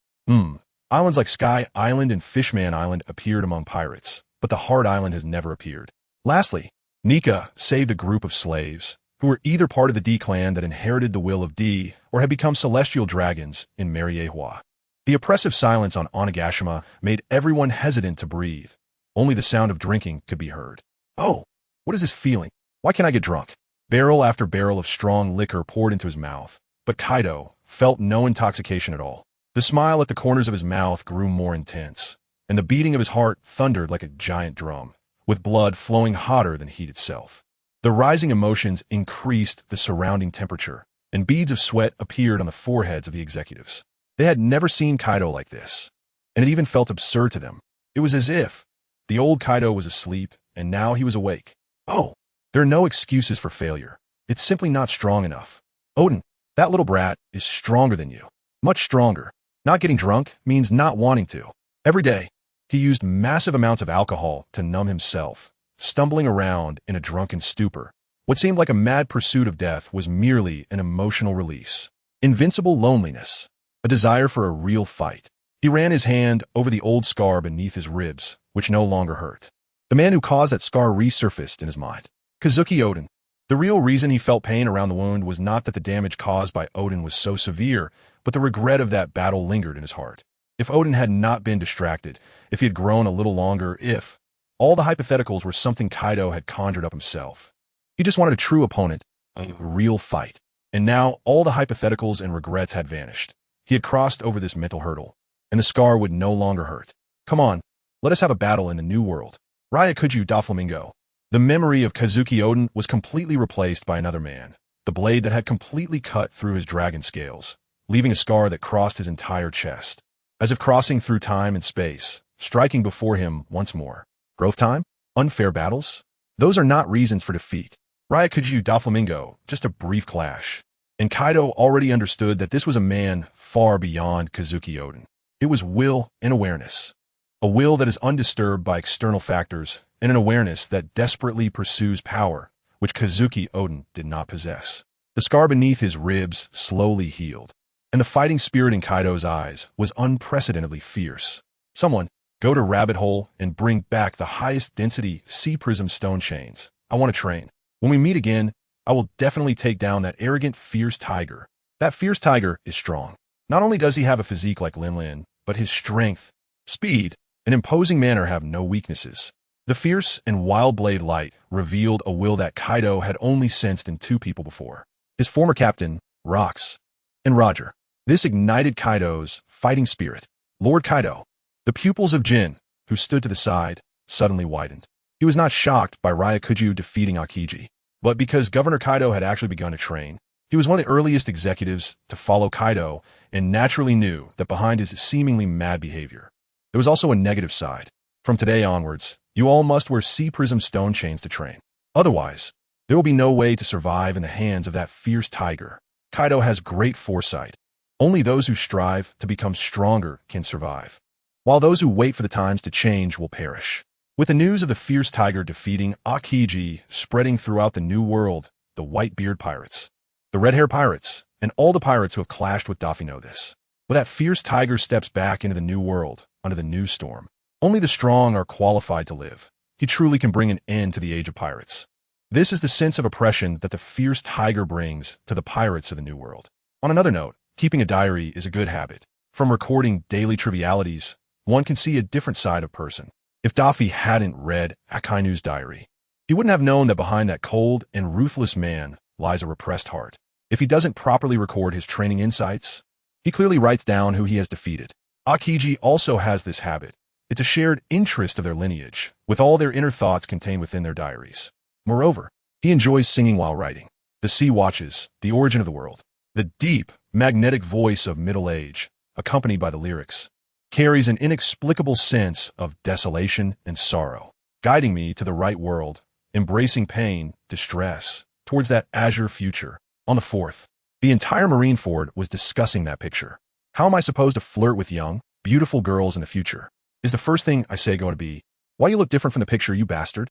Islands like Sky Island and Fishman Island appeared among pirates, but the Hard Island has never appeared. Lastly, Nika saved a group of slaves who were either part of the D clan that inherited the will of D or had become celestial dragons in Mariehua. The oppressive silence on Onigashima made everyone hesitant to breathe. Only the sound of drinking could be heard. Oh, what is this feeling? Why can't I get drunk? Barrel after barrel of strong liquor poured into his mouth, but Kaido felt no intoxication at all. The smile at the corners of his mouth grew more intense, and the beating of his heart thundered like a giant drum, with blood flowing hotter than heat itself. The rising emotions increased the surrounding temperature, and beads of sweat appeared on the foreheads of the executives. They had never seen Kaido like this, and it even felt absurd to them. It was as if the old Kaido was asleep, and now he was awake. Oh, there are no excuses for failure. It's simply not strong enough. Oden, that little brat is stronger than you. Much stronger. Not getting drunk means not wanting to. Every day, he used massive amounts of alcohol to numb himself, stumbling around in a drunken stupor. What seemed like a mad pursuit of death was merely an emotional release. Invincible loneliness. A desire for a real fight. He ran his hand over the old scar beneath his ribs, which no longer hurt. The man who caused that scar resurfaced in his mind. Kazuki Oden. The real reason he felt pain around the wound was not that the damage caused by Oden was so severe, but the regret of that battle lingered in his heart. If Oden had not been distracted, if he had grown a little longer, if all the hypotheticals were something Kaido had conjured up himself. He just wanted a true opponent, a real fight. And now all the hypotheticals and regrets had vanished. He had crossed over this mental hurdle, and the scar would no longer hurt. Come on, let us have a battle in the new world. Ryakuju Doflamingo. The memory of Kazuki Oden was completely replaced by another man, the blade that had completely cut through his dragon scales, leaving a scar that crossed his entire chest, as if crossing through time and space, striking before him once more. Growth time? Unfair battles? Those are not reasons for defeat. Ryakuju Doflamingo, just a brief clash. And Kaido already understood that this was a man far beyond Kazuki Oden. It was will and awareness. A will that is undisturbed by external factors, and an awareness that desperately pursues power, which Kazuki Oden did not possess. The scar beneath his ribs slowly healed, and the fighting spirit in Kaido's eyes was unprecedentedly fierce. Someone, go to Rabbit Hole and bring back the highest density sea prism stone chains. I want to train. When we meet again, I will definitely take down that arrogant, fierce tiger. That fierce tiger is strong. Not only does he have a physique like Lin Lin, but his strength, speed, and imposing manner have no weaknesses. The fierce and wild blade light revealed a will that Kaido had only sensed in two people before. His former captain, Rox, and Roger. This ignited Kaido's fighting spirit. Lord Kaido. The pupils of Jin, who stood to the side, suddenly widened. He was not shocked by Ryakuju defeating Aokiji, but because Governor Kaido had actually begun to train. He was one of the earliest executives to follow Kaido and naturally knew that behind his seemingly mad behavior, there was also a negative side. From today onwards, you all must wear sea prism stone chains to train. Otherwise, there will be no way to survive in the hands of that fierce tiger. Kaido has great foresight. Only those who strive to become stronger can survive, while those who wait for the times to change will perish. With the news of the fierce tiger defeating Aokiji spreading throughout the new world, the Whitebeard pirates, the red-hair pirates, and all the pirates who have clashed with Daffy know this. When that fierce tiger steps back into the new world, under the new storm, only the strong are qualified to live. He truly can bring an end to the age of pirates. This is the sense of oppression that the fierce tiger brings to the pirates of the new world. On another note, keeping a diary is a good habit. From recording daily trivialities, one can see a different side of person. If Daffy hadn't read Akainu's diary, he wouldn't have known that behind that cold and ruthless man lies a repressed heart. If he doesn't properly record his training insights, he clearly writes down who he has defeated. Aokiji also has this habit. It's a shared interest of their lineage, with all their inner thoughts contained within their diaries. Moreover, he enjoys singing while writing. The sea watches, the origin of the world. The deep, magnetic voice of middle age, accompanied by the lyrics, carries an inexplicable sense of desolation and sorrow, guiding me to the right world, embracing pain, distress, towards that azure future. On the 4th, the entire Marineford was discussing that picture. How am I supposed to flirt with young, beautiful girls in the future? Is the first thing I say going to be, why you look different from the picture, you bastard?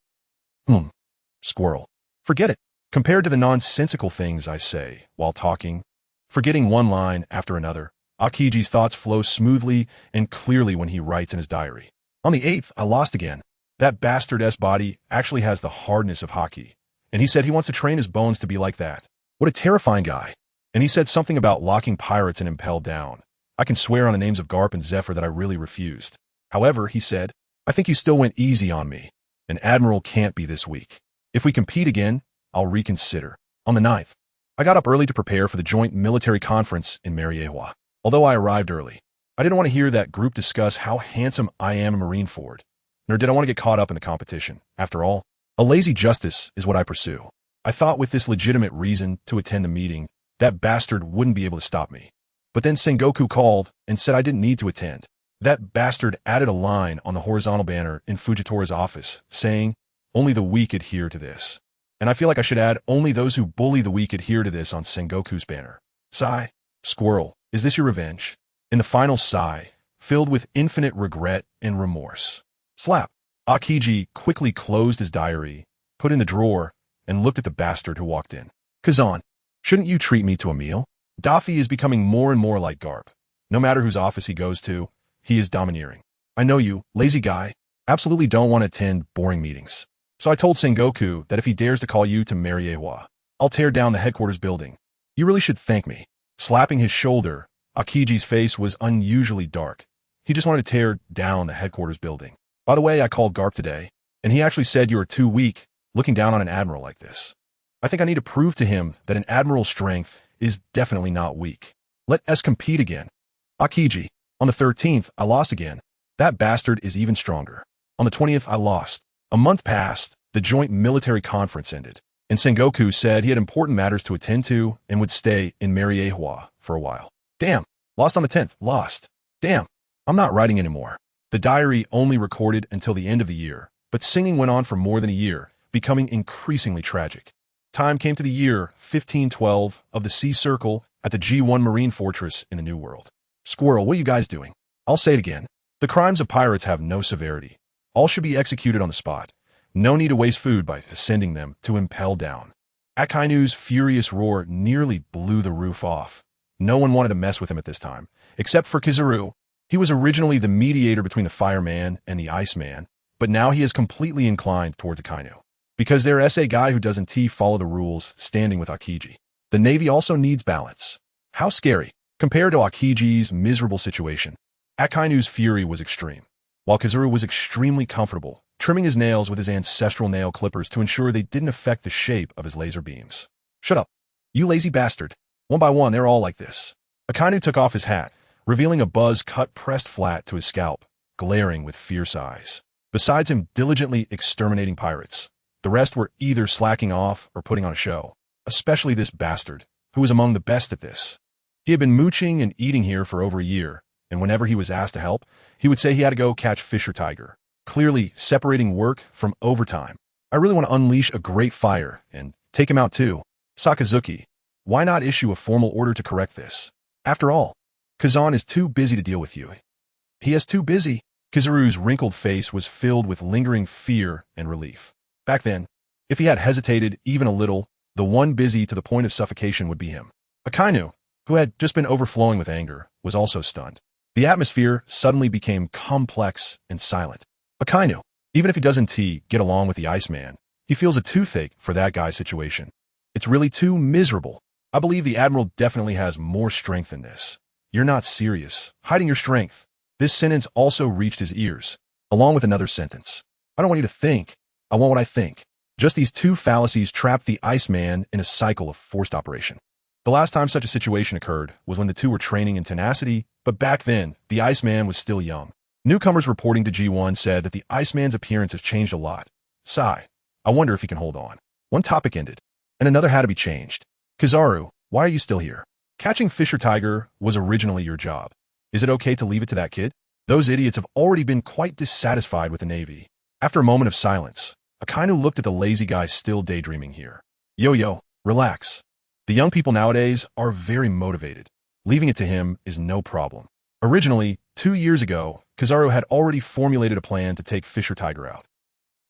Squirrel. Forget it. Compared to the nonsensical things I say while talking, forgetting one line after another, Akiji's thoughts flow smoothly and clearly when he writes in his diary. On the 8th, I lost again. That bastard's body actually has the hardness of hockey, and he said he wants to train his bones to be like that. What a terrifying guy. And he said something about locking pirates and impel down. I can swear on the names of Garp and Zephyr that I really refused. However, he said, I think you still went easy on me. An admiral can't be this weak. If we compete again, I'll reconsider. On the 9th, I got up early to prepare for the joint military conference in Mariewa. Although I arrived early, I didn't want to hear that group discuss how handsome I am in Marineford, nor did I want to get caught up in the competition. After all, a lazy justice is what I pursue. I thought with this legitimate reason to attend the meeting, that bastard wouldn't be able to stop me. But then Sengoku called and said I didn't need to attend. That bastard added a line on the horizontal banner in Fujitora's office, saying, only the weak adhere to this. And I feel like I should add, only those who bully the weak adhere to this on Sengoku's banner. Sigh. Squirrel, is this your revenge? In the final sigh, filled with infinite regret and remorse. Slap. Akiji quickly closed his diary, put in the drawer, and looked at the bastard who walked in. Kazan, shouldn't you treat me to a meal? Daffy is becoming more and more like Garp. No matter whose office he goes to, he is domineering. I know you, lazy guy, absolutely don't want to attend boring meetings. So I told Sengoku that if he dares to call you to Mariewa, I'll tear down the headquarters building. You really should thank me. Slapping his shoulder, Akiji's face was unusually dark. He just wanted to tear down the headquarters building. By the way, I called Garp today, and he actually said you are too weak, looking down on an admiral like this. I think I need to prove to him that an admiral's strength is definitely not weak. Let us compete again. Akiji, on the 13th, I lost again. That bastard is even stronger. On the 20th, I lost. A month passed, the joint military conference ended, and Sengoku said he had important matters to attend to and would stay in Mariewa for a while. Damn, lost on the 10th, lost. Damn, I'm not writing anymore. The diary only recorded until the end of the year, but singing went on for more than a year, becoming increasingly tragic. Time came to the year 1512 of the Sea Circle at the G1 Marine Fortress in the New World. Squirrel, what are you guys doing? I'll say it again. The crimes of pirates have no severity. All should be executed on the spot. No need to waste food by sending them to impel down. Akainu's furious roar nearly blew the roof off. No one wanted to mess with him at this time, except for Kizaru. He was originally the mediator between the fireman and the iceman, but now he is completely inclined towards Akainu. Because there's a guy who doesn't follow the rules standing with Akiji. The Navy also needs balance. How scary, compared to Akiji's miserable situation. Akainu's fury was extreme, while Kizaru was extremely comfortable, trimming his nails with his ancestral nail clippers to ensure they didn't affect the shape of his laser beams. Shut up, you lazy bastard. One by one, they're all like this. Akainu took off his hat, revealing a buzz cut pressed flat to his scalp, glaring with fierce eyes. Besides him diligently exterminating pirates, the rest were either slacking off or putting on a show, especially this bastard, who was among the best at this. He had been mooching and eating here for over a year, and whenever he was asked to help, he would say he had to go catch Fisher Tiger, clearly separating work from overtime. I really want to unleash a great fire and take him out too. Sakazuki, why not issue a formal order to correct this? After all, Kazan is too busy to deal with you. He is too busy. Kizaru's wrinkled face was filled with lingering fear and relief. Back then, if he had hesitated even a little, the one busy to the point of suffocation would be him. Akainu, who had just been overflowing with anger, was also stunned. The atmosphere suddenly became complex and silent. Akainu, even if he doesn't get along with the Iceman, he feels a toothache for that guy's situation. It's really too miserable. I believe the Admiral definitely has more strength than this. You're not serious, hiding your strength. This sentence also reached his ears, along with another sentence. I don't want you to think. I want what I think. Just these two fallacies trapped the Iceman in a cycle of forced operation. The last time such a situation occurred was when the two were training in tenacity, but back then, the Iceman was still young. Newcomers reporting to G1 said that the Iceman's appearance has changed a lot. Sigh. I wonder if he can hold on. One topic ended, and another had to be changed. Kizaru, why are you still here? Catching Fisher Tiger was originally your job. Is it okay to leave it to that kid? Those idiots have already been quite dissatisfied with the Navy. After a moment of silence, Akainu looked at the lazy guy still daydreaming here. Yo, relax. The young people nowadays are very motivated. Leaving it to him is no problem. Originally, 2 years ago, Kizaru had already formulated a plan to take Fisher Tiger out.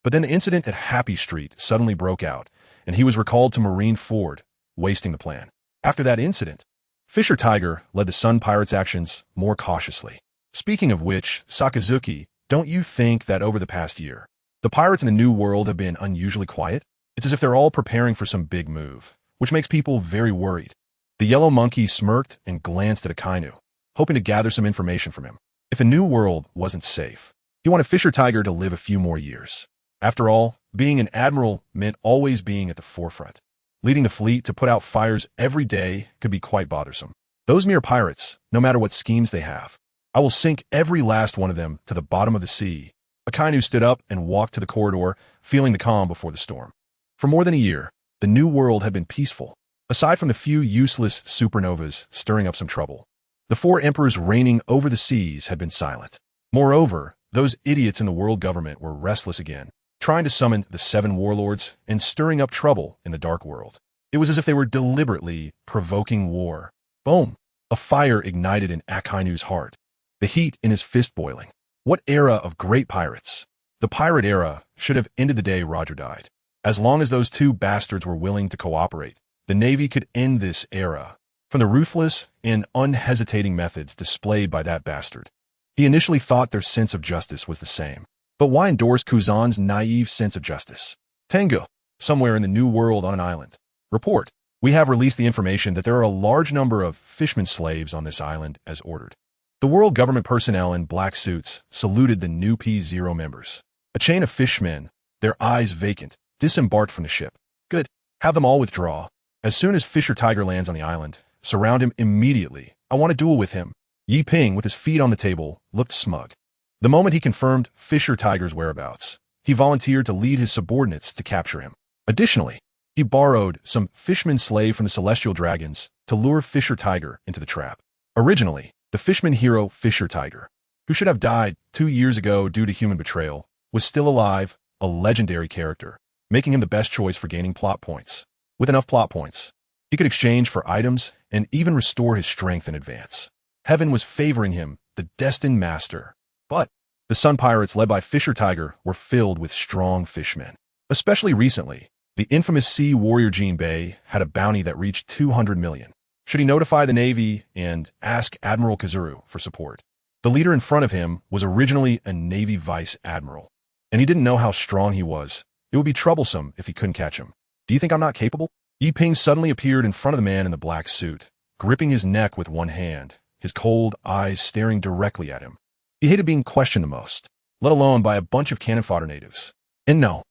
But then the incident at Happy Street suddenly broke out, and he was recalled to Marine Ford, wasting the plan. After that incident, Fisher Tiger led the Sun Pirates' actions more cautiously. Speaking of which, Sakazuki, don't you think that over the past year, the pirates in the New World have been unusually quiet? It's as if they're all preparing for some big move, which makes people very worried. The yellow monkey smirked and glanced at Akainu, hoping to gather some information from him. If a New World wasn't safe, he wanted Fisher Tiger to live a few more years. After all, being an admiral meant always being at the forefront. Leading the fleet to put out fires every day could be quite bothersome. Those mere pirates, no matter what schemes they have, I will sink every last one of them to the bottom of the sea. Akainu stood up and walked to the corridor, feeling the calm before the storm. For more than a year, the New World had been peaceful, aside from the few useless supernovas stirring up some trouble. The 4 emperors reigning over the seas had been silent. Moreover, those idiots in the world government were restless again, trying to summon the 7 warlords and stirring up trouble in the Dark World. It was as if they were deliberately provoking war. Boom! A fire ignited in Akainu's heart, the heat in his fist boiling. What era of great pirates? The pirate era should have ended the day Roger died. As long as those 2 bastards were willing to cooperate, the Navy could end this era. From the ruthless and unhesitating methods displayed by that bastard, he initially thought their sense of justice was the same. But why endorse Kuzan's naive sense of justice? Tang Ge, somewhere in the New World on an island. Report. We have released the information that there are a large number of fishermen slaves on this island as ordered. The world government personnel in black suits saluted the new P0 members. A chain of fishmen, their eyes vacant, disembarked from the ship. Good. Have them all withdraw. As soon as Fisher Tiger lands on the island, surround him immediately. I want to duel with him. Yi Ping, with his feet on the table, looked smug. The moment he confirmed Fisher Tiger's whereabouts, he volunteered to lead his subordinates to capture him. Additionally, he borrowed some fisherman slave from the Celestial Dragons to lure Fisher Tiger into the trap. Originally, the fisherman hero Fisher Tiger, who should have died 2 years ago due to human betrayal, was still alive, a legendary character, making him the best choice for gaining plot points. With enough plot points, he could exchange for items and even restore his strength in advance. Heaven was favoring him, the destined master. But the Sun Pirates led by Fisher Tiger were filled with strong fishmen. Especially recently, the infamous sea warrior Jinbei had a bounty that reached 200 million. Should he notify the Navy and ask Admiral Kazuru for support? The leader in front of him was originally a Navy vice admiral, and he didn't know how strong he was. It would be troublesome if he couldn't catch him. Do you think I'm not capable? Yi Ping suddenly appeared in front of the man in the black suit, gripping his neck with one hand, his cold eyes staring directly at him. He hated being questioned the most, let alone by a bunch of cannon fodder natives. And no,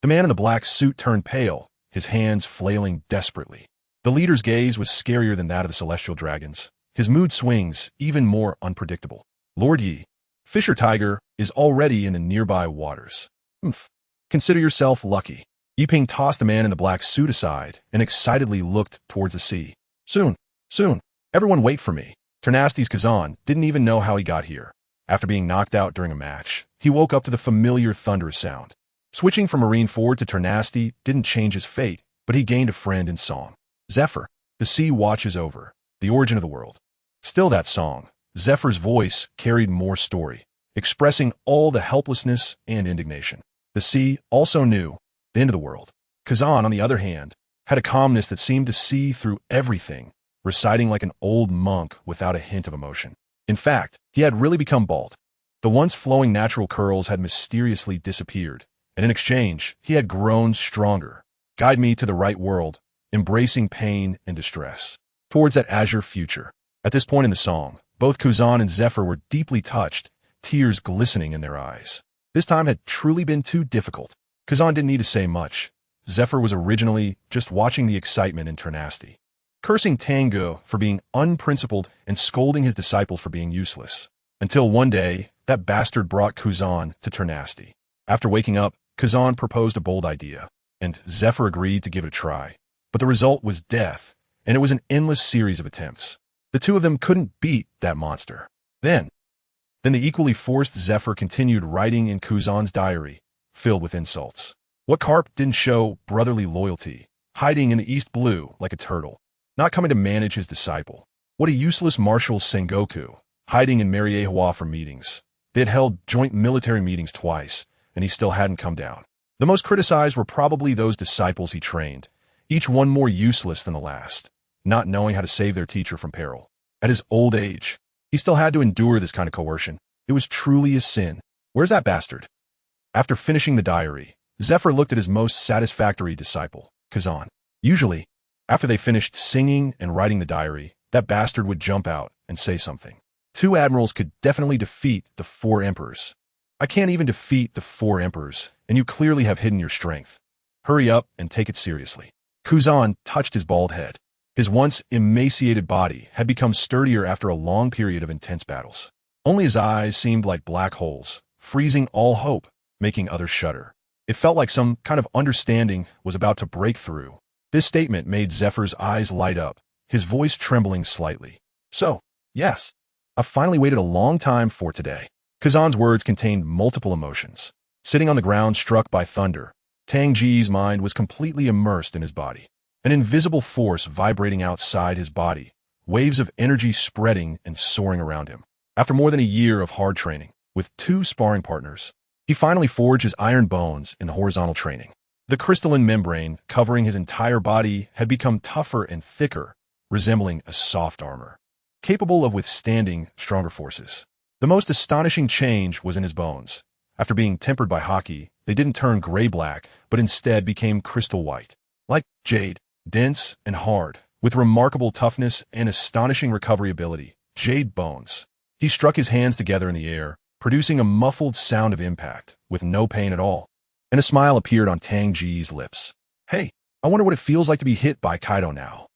the man in the black suit turned pale, his hands flailing desperately. The leader's gaze was scarier than that of the Celestial Dragons, his mood swings even more unpredictable. Lord Yi, Fisher Tiger is already in the nearby waters. Consider yourself lucky. Yi Ping tossed the man in the black suit aside and excitedly looked towards the sea. Soon, everyone wait for me. Ternasty's Kazan didn't even know how he got here. After being knocked out during a match, he woke up to the familiar thunderous sound. Switching from Marine Ford to Ternasty didn't change his fate, but he gained a friend in song. Zephyr, the sea watches over, the origin of the world. Still that song, Zephyr's voice carried more story, expressing all the helplessness and indignation. The sea also knew the end of the world. Kazan, on the other hand, had a calmness that seemed to see through everything, reciting like an old monk without a hint of emotion. In fact, he had really become bald. The once flowing natural curls had mysteriously disappeared, and in exchange, he had grown stronger. Guide me to the right world, embracing pain and distress, towards that azure future. At this point in the song, both Kuzan and Zephyr were deeply touched, tears glistening in their eyes. This time had truly been too difficult. Kazan didn't need to say much. Zephyr was originally just watching the excitement in Ternasty, cursing Tang Ge for being unprincipled and scolding his disciples for being useless. Until one day, that bastard brought Kuzan to Ternasty. After waking up, Kazan proposed a bold idea, and Zephyr agreed to give it a try. But the result was death, and it was an endless series of attempts. The two of them couldn't beat that monster. Then the equally forced Zephyr continued writing in Kuzan's diary, filled with insults. What carp didn't show brotherly loyalty, hiding in the East Blue like a turtle, not coming to manage his disciple? What a useless Marshal Sengoku, hiding in Mariejoa for meetings. They had held joint military meetings twice, and he still hadn't come down. The most criticized were probably those disciples he trained, each one more useless than the last, not knowing how to save their teacher from peril. At his old age, he still had to endure this kind of coercion. It was truly a sin. Where's that bastard? After finishing the diary, Zephyr looked at his most satisfactory disciple, Kazan. Usually, after they finished singing and writing the diary, that bastard would jump out and say something. 2 admirals could definitely defeat the 4 emperors. I can't even defeat the 4 emperors, and you clearly have hidden your strength. Hurry up and take it seriously. Kazan touched his bald head. His once emaciated body had become sturdier after a long period of intense battles. Only his eyes seemed like black holes, freezing all hope, making others shudder. It felt like some kind of understanding was about to break through. This statement made Zephyr's eyes light up, his voice trembling slightly. So, yes, I've finally waited a long time for today. Kazan's words contained multiple emotions. Sitting on the ground struck by thunder, Tang Ge's mind was completely immersed in his body. An invisible force vibrating outside his body, waves of energy spreading and soaring around him. After more than a year of hard training, with 2 sparring partners, he finally forged his iron bones in the horizontal training. The crystalline membrane covering his entire body had become tougher and thicker, resembling a soft armor, capable of withstanding stronger forces. The most astonishing change was in his bones. After being tempered by hockey, they didn't turn gray-black, but instead became crystal white. Like jade, dense and hard, with remarkable toughness and astonishing recovery ability. Jade bones. He struck his hands together in the air, producing a muffled sound of impact, with no pain at all. And a smile appeared on Tang Ge's lips. Hey, I wonder what it feels like to be hit by Kaido now.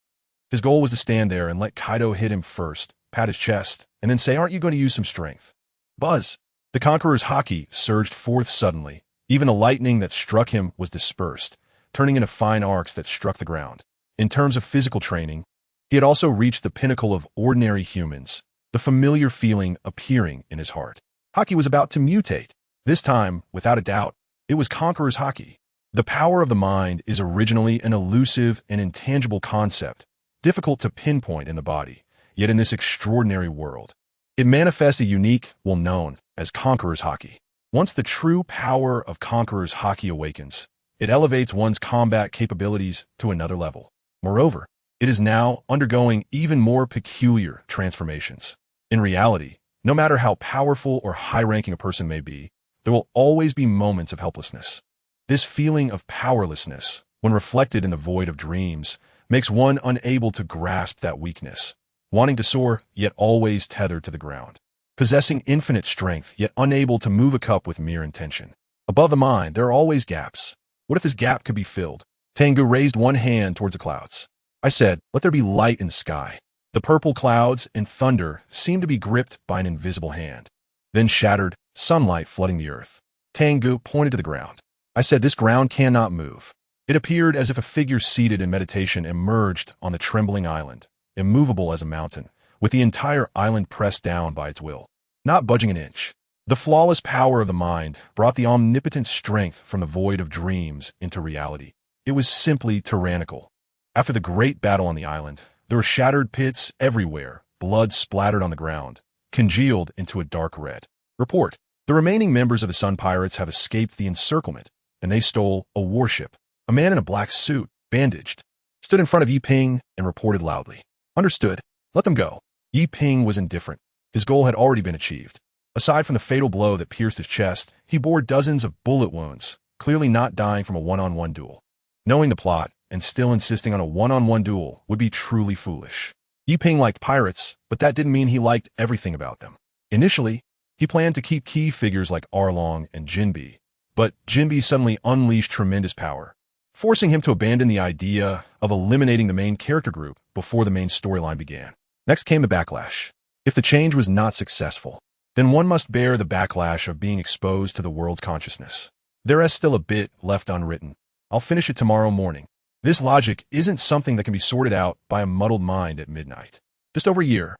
His goal was to stand there and let Kaido hit him first, pat his chest, and then say, aren't you going to use some strength? Buzz. The Conqueror's haki surged forth suddenly. Even the lightning that struck him was dispersed, turning into fine arcs that struck the ground. In terms of physical training, he had also reached the pinnacle of ordinary humans, the familiar feeling appearing in his heart. Haki was about to mutate. This time, without a doubt, it was Conqueror's haki. The power of the mind is originally an elusive and intangible concept, difficult to pinpoint in the body, yet in this extraordinary world, it manifests a unique, well known as Conqueror's haki. Once the true power of Conqueror's haki awakens, it elevates one's combat capabilities to another level. Moreover, it is now undergoing even more peculiar transformations. In reality, no matter how powerful or high-ranking a person may be, there will always be moments of helplessness. This feeling of powerlessness, when reflected in the void of dreams, makes one unable to grasp that weakness, wanting to soar, yet always tethered to the ground, possessing infinite strength, yet unable to move a cup with mere intention. Above the mind, there are always gaps. What if this gap could be filled? Tang Ge raised one hand towards the clouds. I said, let there be light in the sky. The purple clouds and thunder seemed to be gripped by an invisible hand, then shattered, sunlight flooding the earth. Tang Ge pointed to the ground. I said, this ground cannot move. It appeared as if a figure seated in meditation emerged on the trembling island, immovable as a mountain, with the entire island pressed down by its will, not budging an inch. The flawless power of the mind brought the omnipotent strength from the void of dreams into reality. It was simply tyrannical. After the great battle on the island, there were shattered pits everywhere, blood splattered on the ground, congealed into a dark red. Report. The remaining members of the Sun Pirates have escaped the encirclement, and they stole a warship. A man in a black suit, bandaged, stood in front of Yi Ping and reported loudly. Understood. Let them go. Yi Ping was indifferent. His goal had already been achieved. Aside from the fatal blow that pierced his chest, he bore dozens of bullet wounds, clearly not dying from a one-on-one duel. Knowing the plot and still insisting on a one-on-one duel would be truly foolish. Yi Ping liked pirates, but that didn't mean he liked everything about them. Initially, he planned to keep key figures like Arlong and Jinbi, but Jinbi suddenly unleashed tremendous power, forcing him to abandon the idea of eliminating the main character group before the main storyline began. Next came the backlash. If the change was not successful, then one must bear the backlash of being exposed to the world's consciousness. There is still a bit left unwritten. I'll finish it tomorrow morning. This logic isn't something that can be sorted out by a muddled mind at midnight. Just over a year.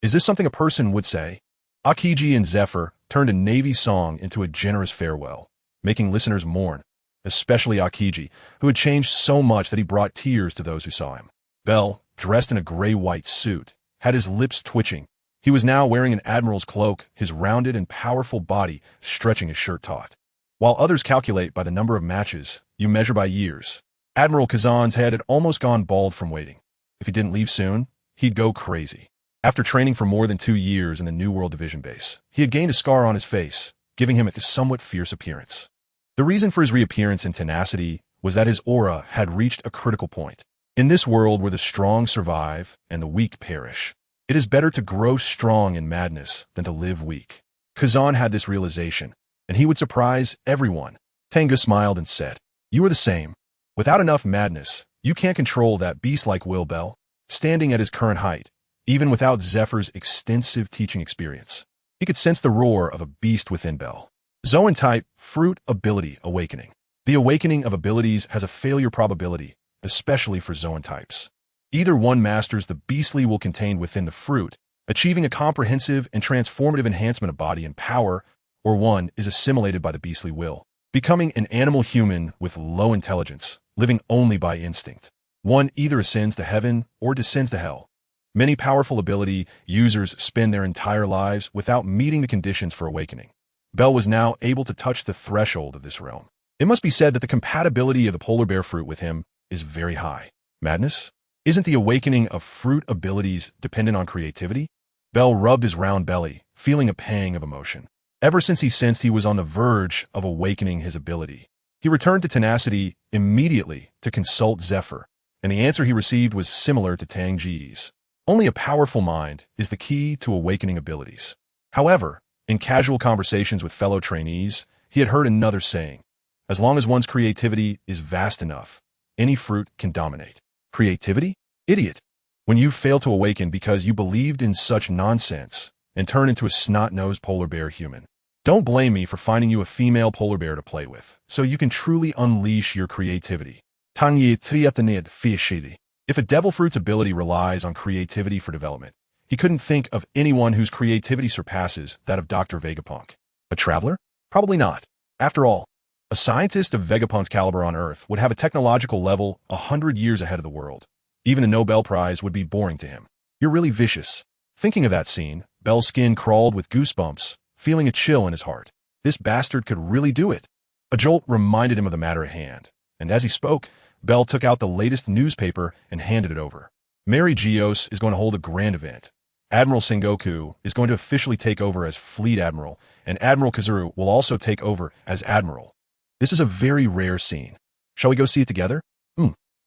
Is this something a person would say? Akiji and Zephyr turned a Navy song into a generous farewell, making listeners mourn, especially Akiji, who had changed so much that he brought tears to those who saw him. Bell, dressed in a gray-white suit, had his lips twitching. He was now wearing an admiral's cloak, his rounded and powerful body stretching his shirt taut. While others calculate by the number of matches, you measure by years. Admiral Kazan's head had almost gone bald from waiting. If he didn't leave soon, he'd go crazy. After training for more than 2 years in the New World Division base, he had gained a scar on his face, giving him a somewhat fierce appearance. The reason for his reappearance in tenacity was that his aura had reached a critical point. In this world where the strong survive and the weak perish, it is better to grow strong in madness than to live weak. Kazan had this realization, and he would surprise everyone. Tang Ge smiled and said, "You are the same. Without enough madness, you can't control that beast-like will." Bell, standing at his current height, even without Zephyr's extensive teaching experience, he could sense the roar of a beast within Bell. Zoan type, fruit, ability, awakening. The awakening of abilities has a failure probability, especially for Zoan types. Either one masters the beastly will contained within the fruit, achieving a comprehensive and transformative enhancement of body and power, or one is assimilated by the beastly will, becoming an animal human with low intelligence, living only by instinct. One either ascends to heaven or descends to hell. Many powerful ability users spend their entire lives without meeting the conditions for awakening. Bell was now able to touch the threshold of this realm. It must be said that the compatibility of the polar bear fruit with him is very high. Madness? Isn't the awakening of fruit abilities dependent on creativity? Bell rubbed his round belly, feeling a pang of emotion. Ever since he sensed he was on the verge of awakening his ability, he returned to tenacity immediately to consult Zephyr, and the answer he received was similar to Tang Ge's. Only a powerful mind is the key to awakening abilities. However, in casual conversations with fellow trainees, he had heard another saying: as long as one's creativity is vast enough, any fruit can dominate. Creativity? Idiot. When you fail to awaken because you believed in such nonsense and turn into a snot-nosed polar bear human, don't blame me for finding you a female polar bear to play with, so you can truly unleash your creativity. Tangye triatanid fiashidi. If a devil fruit's ability relies on creativity for development, he couldn't think of anyone whose creativity surpasses that of Dr. Vegapunk. A traveler? Probably not. After all, a scientist of Vegapunk's caliber on Earth would have a technological level 100 years ahead of the world. Even the Nobel Prize would be boring to him. You're really vicious. Thinking of that scene, Bell's skin crawled with goosebumps, feeling a chill in his heart. This bastard could really do it. A jolt reminded him of the matter at hand, and as he spoke, Bell took out the latest newspaper and handed it over. Mary Geos is going to hold a grand event. Admiral Sengoku is going to officially take over as Fleet Admiral, and Admiral Kazuru will also take over as Admiral. This is a very rare scene. Shall we go see it together?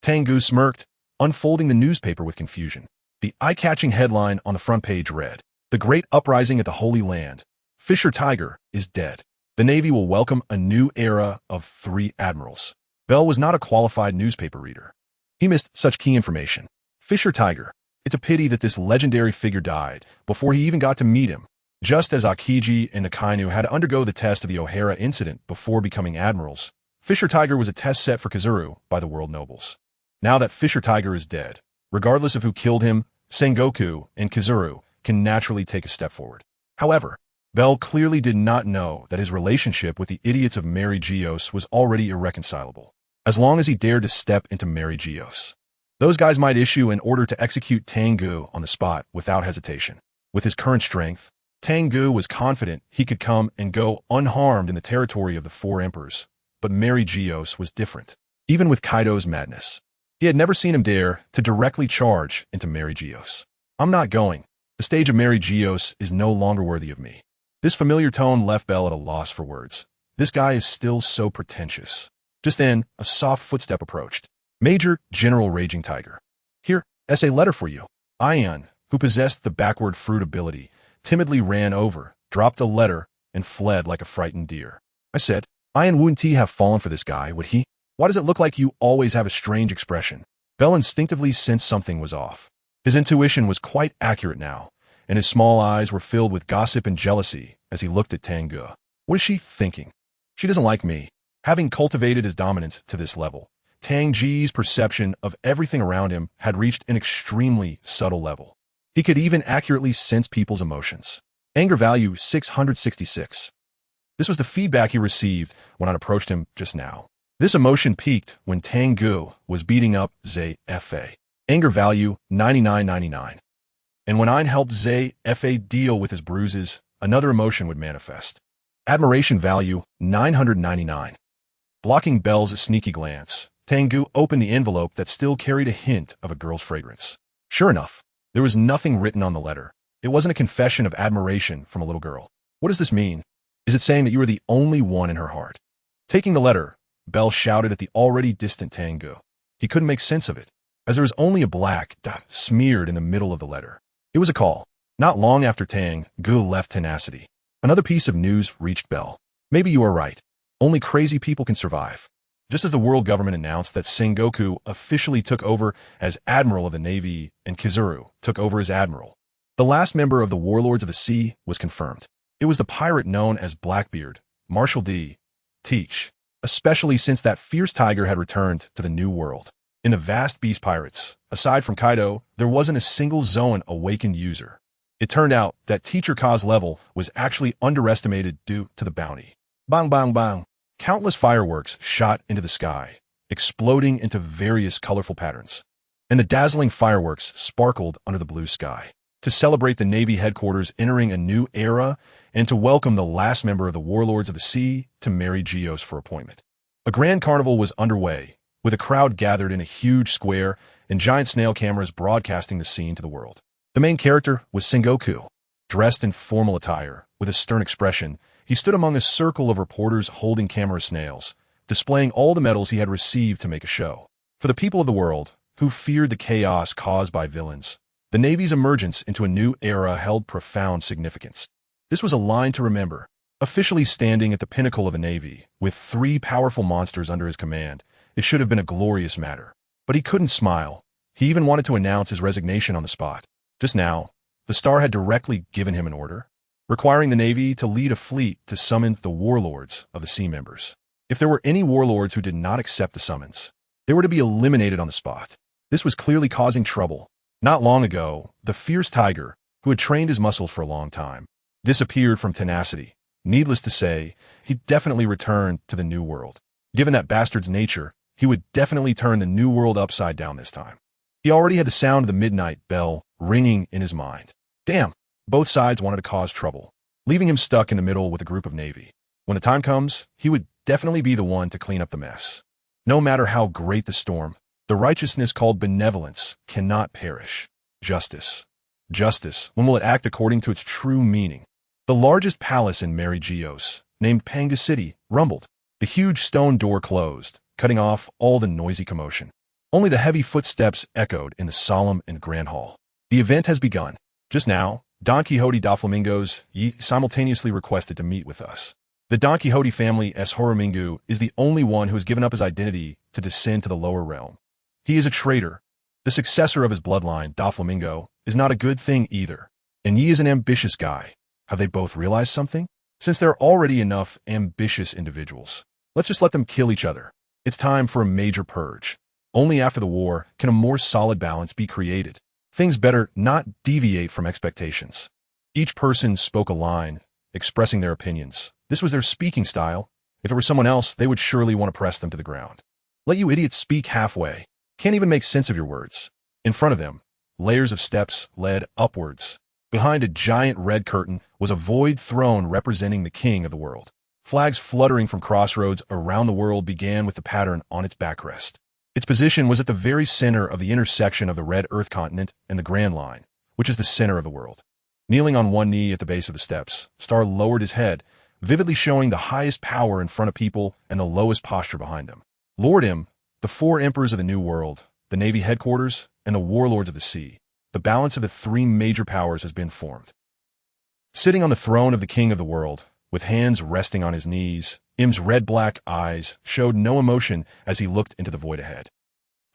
Tang Ge smirked, unfolding the newspaper with confusion. The eye-catching headline on the front page read, "The Great Uprising at the Holy Land. Fisher Tiger is dead. The Navy will welcome a new era of 3 admirals." Bell was not a qualified newspaper reader. He missed such key information. Fisher Tiger. It's a pity that this legendary figure died before he even got to meet him. Just as Akiji and Akainu had to undergo the test of the O'Hara incident before becoming admirals, Fisher Tiger was a test set for Kazuru by the world nobles. Now that Fisher Tiger is dead, regardless of who killed him, Sengoku and Kazuru can naturally take a step forward. However, Bell clearly did not know that his relationship with the idiots of Mary Geos was already irreconcilable. As long as he dared to step into Mary Geos, those guys might issue an order to execute Tang Ge on the spot without hesitation. With his current strength, Tang Ge was confident he could come and go unharmed in the territory of the 4 emperors, but Mary Geos was different. Even with Kaido's madness, he had never seen him dare to directly charge into Mary Geos. "I'm not going. The stage of Mary Geos is no longer worthy of me." This familiar tone left Bell at a loss for words. This guy is still so pretentious. Just then, a soft footstep approached. "Major General Raging Tiger. Here, a letter for you." Ion, who possessed the backward fruit ability, timidly ran over, dropped a letter, and fled like a frightened deer. I said, "Ion wouldn't he have fallen for this guy, would he? Why does it look like you always have a strange expression?" Bell instinctively sensed something was off. His intuition was quite accurate now, and his small eyes were filled with gossip and jealousy as he looked at Tang Ge. What is she thinking? She doesn't like me. Having cultivated his dominance to this level, Tang Ge's perception of everything around him had reached an extremely subtle level. He could even accurately sense people's emotions. Anger value 666. This was the feedback he received when I approached him just now. This emotion peaked when Tang Ge was beating up ZFA. Anger value 9999. And when I helped ZFA deal with his bruises, another emotion would manifest. Admiration value, 999. Blocking Belle's sneaky glance, Tang Ge opened the envelope that still carried a hint of a girl's fragrance. Sure enough, there was nothing written on the letter. It wasn't a confession of admiration from a little girl. What does this mean? Is it saying that you are the only one in her heart? Taking the letter, Belle shouted at the already distant Tang Ge. He couldn't make sense of it, as there was only a black dot smeared in the middle of the letter. It was a call. Not long after Tang Ge left Tenacity, another piece of news reached Belle. Maybe you are right. Only crazy people can survive. Just as the world government announced that Sengoku officially took over as Admiral of the Navy and Kizuru took over as Admiral, the last member of the Warlords of the Sea was confirmed. It was the pirate known as Blackbeard, Marshal D. Teach, especially since that fierce tiger had returned to the New World. In the vast beast pirates, aside from Kaido, there wasn't a single Zoan awakened user. It turned out that Teacher Ka's level was actually underestimated due to the bounty. Bang bang bang. Countless fireworks shot into the sky, exploding into various colorful patterns. And the dazzling fireworks sparkled under the blue sky. To celebrate the Navy headquarters entering a new era and to welcome the last member of the Warlords of the Sea to marry Geos for appointment. A grand carnival was underway, with a crowd gathered in a huge square and giant snail cameras broadcasting the scene to the world. The main character was Sengoku. Dressed in formal attire, with a stern expression, he stood among a circle of reporters holding camera snails, displaying all the medals he had received to make a show. For the people of the world, who feared the chaos caused by villains, the Navy's emergence into a new era held profound significance. This was a line to remember. Officially standing at the pinnacle of a Navy, with 3 powerful monsters under his command, it should have been a glorious matter. But he couldn't smile. He even wanted to announce his resignation on the spot. Just now, the star had directly given him an order, requiring the Navy to lead a fleet to summon the warlords of the sea members. If there were any warlords who did not accept the summons, they were to be eliminated on the spot. This was clearly causing trouble. Not long ago, the fierce tiger, who had trained his muscles for a long time, disappeared from Tenacity. Needless to say, he definitely returned to the New World. Given that bastard's nature, he would definitely turn the New World upside down this time. He already had the sound of the midnight bell ringing in his mind. Damn, both sides wanted to cause trouble, leaving him stuck in the middle with a group of Navy. When the time comes, he would definitely be the one to clean up the mess. No matter how great the storm, the righteousness called benevolence cannot perish. Justice. Justice, when will it act according to its true meaning? The largest palace in Mary Geos, named Panga City, rumbled. The huge stone door closed, cutting off all the noisy commotion. Only the heavy footsteps echoed in the solemn and grand hall. The event has begun. Just now, Don Quixote da Flamingos simultaneously requested to meet with us. The Don Quixote family S. Horomingu is the only one who has given up his identity to descend to the lower realm. He is a traitor. The successor of his bloodline, Da Flamingo, is not a good thing either. And Yi is an ambitious guy. Have they both realized something? Since there are already enough ambitious individuals, let's just let them kill each other. It's time for a major purge. Only after the war can a more solid balance be created. Things better not deviate from expectations. Each person spoke a line, expressing their opinions. This was their speaking style. If it were someone else, they would surely want to press them to the ground. Let you idiots speak halfway. Can't even make sense of your words. In front of them, layers of steps led upwards. Behind a giant red curtain was a void throne representing the king of the world. Flags fluttering from crossroads around the world began with the pattern on its backrest. Its position was at the very center of the intersection of the red Earth continent and the Grand Line, which is the center of the world. Kneeling on one knee at the base of the steps, Star lowered his head, vividly showing the highest power in front of people and the lowest posture behind them. Lord him, the 4 emperors of the New World, the Navy headquarters, and the warlords of the sea. The balance of the 3 major powers has been formed. Sitting on the throne of the king of the world, with hands resting on his knees, Im's red-black eyes showed no emotion as he looked into the void ahead.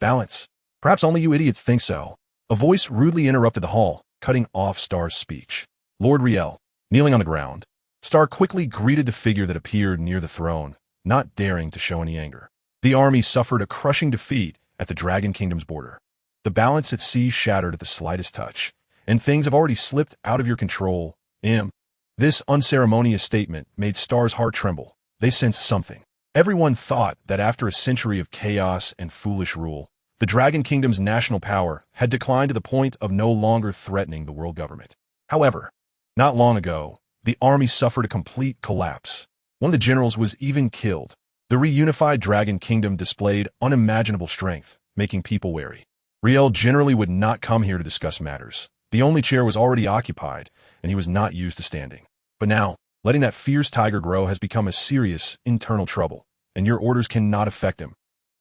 Balance. Perhaps only you idiots think so. A voice rudely interrupted the hall, cutting off Star's speech. Lord Riel, kneeling on the ground, Star quickly greeted the figure that appeared near the throne, not daring to show any anger. The army suffered a crushing defeat at the Dragon Kingdom's border. The balance at sea shattered at the slightest touch, and things have already slipped out of your control, Im. This unceremonious statement made Star's heart tremble. They sensed something. Everyone thought that after a century of chaos and foolish rule, the Dragon Kingdom's national power had declined to the point of no longer threatening the world government. However, not long ago, the army suffered a complete collapse. One of the generals was even killed. The reunified Dragon Kingdom displayed unimaginable strength, making people wary. Riel generally would not come here to discuss matters. The only chair was already occupied, and he was not used to standing. But now, letting that fierce tiger grow has become a serious internal trouble, and your orders cannot affect him.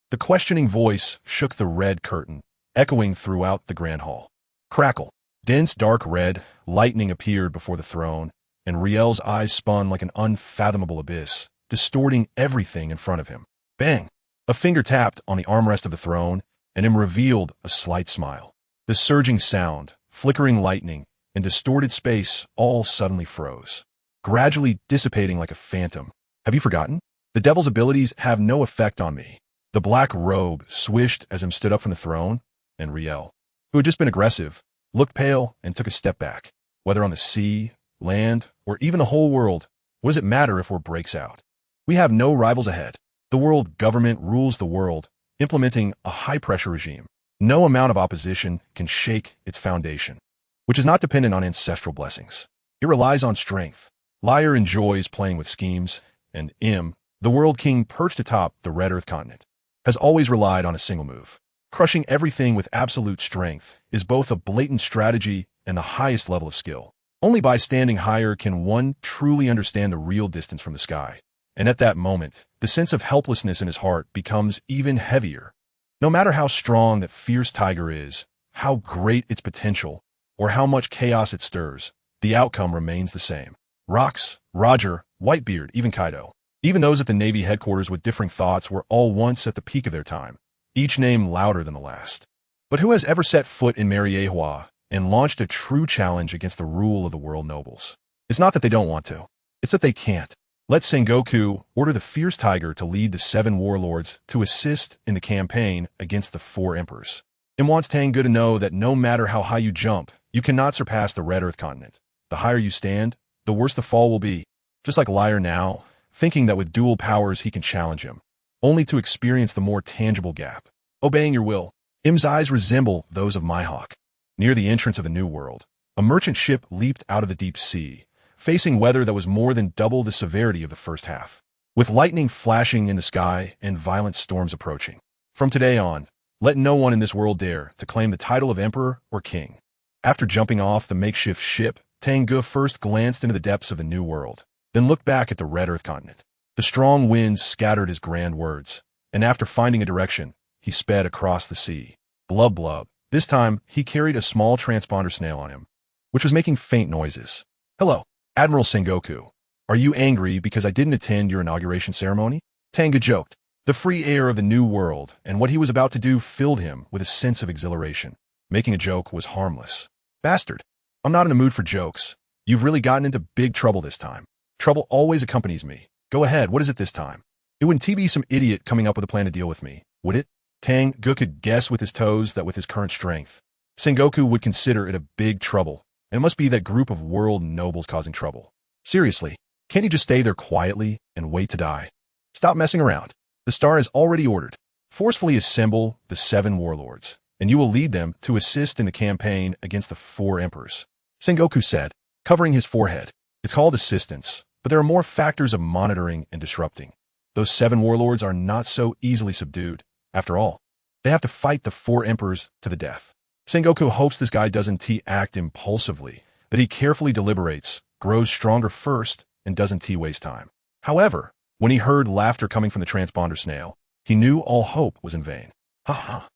The questioning voice shook the red curtain, echoing throughout the grand hall. Crackle. Dense dark red lightning appeared before the throne, and Riel's eyes spun like an unfathomable abyss, distorting everything in front of him. Bang! A finger tapped on the armrest of the throne, and him revealed a slight smile. The surging sound, flickering lightning, and distorted space all suddenly froze, gradually dissipating like a phantom. Have you forgotten? The devil's abilities have no effect on me. The black robe swished as him stood up from the throne, and Riel, who had just been aggressive, looked pale and took a step back. Whether on the sea, land, or even the whole world, what does it matter if war breaks out? We have no rivals ahead. The world government rules the world, implementing a high-pressure regime. No amount of opposition can shake its foundation, which is not dependent on ancestral blessings. It relies on strength. Lyre enjoys playing with schemes, and the world king perched atop the Red Earth continent, has always relied on a single move. Crushing everything with absolute strength is both a blatant strategy and the highest level of skill. Only by standing higher can one truly understand the real distance from the sky. And at that moment, the sense of helplessness in his heart becomes even heavier. No matter how strong that fierce tiger is, how great its potential, or how much chaos it stirs, the outcome remains the same. Rox, Roger, Whitebeard, even Kaido. Even those at the Navy headquarters with differing thoughts were all once at the peak of their time, each name louder than the last. But who has ever set foot in Mariehua and launched a true challenge against the rule of the world nobles? It's not that they don't want to. It's that they can't. Let Sengoku order the fierce tiger to lead the 7 warlords to assist in the campaign against the 4 emperors. It wants Tang Ge to know that no matter how high you jump, you cannot surpass the Red Earth continent. The higher you stand, the worse the fall will be. Just like Lyre now, thinking that with dual powers he can challenge him, only to experience the more tangible gap. Obeying your will. Im's eyes resemble those of Mihawk. Near the entrance of the New World, a merchant ship leaped out of the deep sea, facing weather that was more than double the severity of the first half, with lightning flashing in the sky and violent storms approaching. From today on, let no one in this world dare to claim the title of emperor or king. After jumping off the makeshift ship, Tang Ge first glanced into the depths of the New World, then looked back at the Red Earth continent. The strong winds scattered his grand words, and after finding a direction, he sped across the sea. Blub blub. This time, he carried a small transponder snail on him, which was making faint noises. Hello, Admiral Sengoku. Are you angry because I didn't attend your inauguration ceremony? Tang Ge joked. The free air of the New World and what he was about to do filled him with a sense of exhilaration. Making a joke was harmless. Bastard. I'm not in a mood for jokes. You've really gotten into big trouble this time. Trouble always accompanies me. Go ahead, what is it this time? It wouldn't be some idiot coming up with a plan to deal with me, would it? Tang Ge could guess with his toes that with his current strength, Sengoku would consider it a big trouble, and it must be that group of world nobles causing trouble. Seriously, can't he just stay there quietly and wait to die? Stop messing around. The star has already ordered. Forcefully assemble the 7 warlords, and you will lead them to assist in the campaign against the 4 emperors. Sengoku said, covering his forehead. It's called assistance, but there are more factors of monitoring and disrupting. Those 7 warlords are not so easily subdued. After all, they have to fight the 4 emperors to the death. Sengoku hopes this guy doesn't act impulsively, that he carefully deliberates, grows stronger first, and doesn't waste time. However, when he heard laughter coming from the transponder snail, he knew all hope was in vain. Ha ha.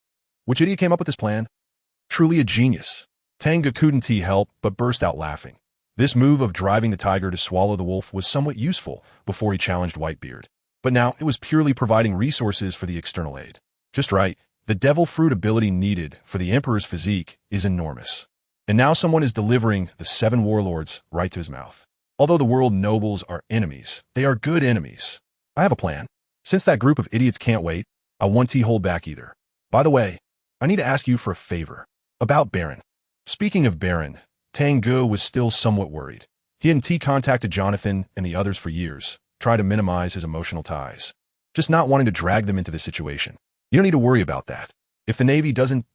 Which idiot came up with this plan? Truly a genius. Tang Ge couldn't help but burst out laughing. This move of driving the tiger to swallow the wolf was somewhat useful before he challenged Whitebeard. But now it was purely providing resources for the external aid. Just right, the devil fruit ability needed for the Emperor's physique is enormous. And now someone is delivering the 7 warlords right to his mouth. Although the world nobles are enemies, they are good enemies. I have a plan. Since that group of idiots can't wait, I won't hold back either. By the way, I need to ask you for a favor. About Baron. Speaking of Baron, Tang Ge was still somewhat worried. He hadn't contacted Jonathan and the others for years, trying to minimize his emotional ties. Just not wanting to drag them into this situation. You don't need to worry about that. If the Navy doesn't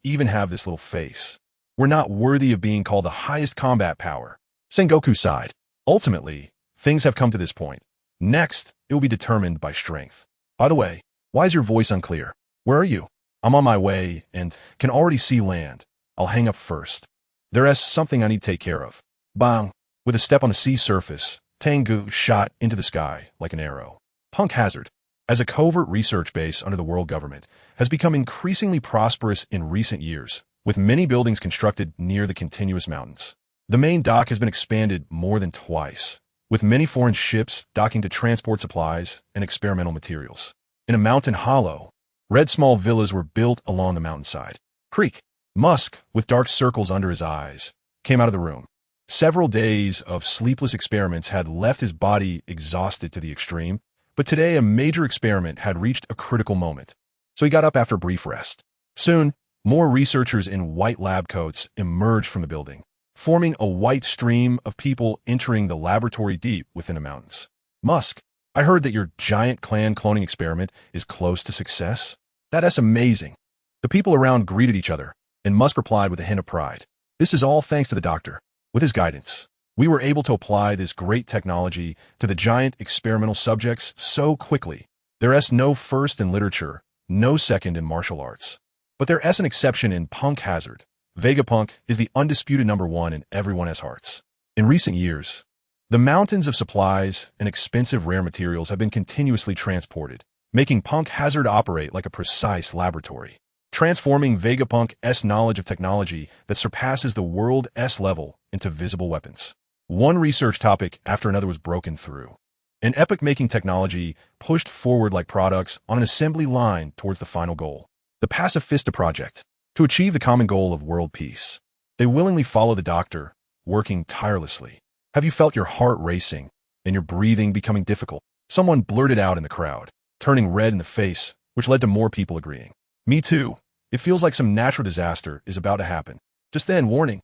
even have this little face, we're not worthy of being called the highest combat power. Sengoku sighed. Ultimately, things have come to this point. Next, it will be determined by strength. By the way, why is your voice unclear? Where are you? I'm on my way and can already see land. I'll hang up first. There's something I need to take care of. Bang! With a step on the sea surface, Tang Ge shot into the sky like an arrow. Punk Hazard, as a covert research base under the world government, has become increasingly prosperous in recent years, with many buildings constructed near the continuous mountains. The main dock has been expanded more than twice, with many foreign ships docking to transport supplies and experimental materials. In a mountain hollow, red small villas were built along the mountainside. Creek, Musk, with dark circles under his eyes, came out of the room. Several days of sleepless experiments had left his body exhausted to the extreme, but today a major experiment had reached a critical moment. So he got up after a brief rest. Soon, more researchers in white lab coats emerged from the building, forming a white stream of people entering the laboratory deep within the mountains. Musk, I heard that your giant clan cloning experiment is close to success. That's amazing. The people around greeted each other, and Musk replied with a hint of pride. This is all thanks to the doctor. With his guidance, we were able to apply this great technology to the giant experimental subjects so quickly. There's no first in literature, no second in martial arts. But there's an exception in Punk Hazard. Vegapunk is the undisputed #1 in everyone's hearts. In recent years, the mountains of supplies and expensive rare materials have been continuously transported, making Punk Hazard operate like a precise laboratory, transforming Vegapunk's knowledge of technology that surpasses the world's level into visible weapons. One research topic after another was broken through. An epoch-making technology pushed forward like products on an assembly line towards the final goal, the Pacifista Project. To achieve the common goal of world peace, they willingly follow the doctor, working tirelessly. Have you felt your heart racing and your breathing becoming difficult? Someone blurted out in the crowd, turning red in the face, which led to more people agreeing. Me too. It feels like some natural disaster is about to happen. Just then, warning.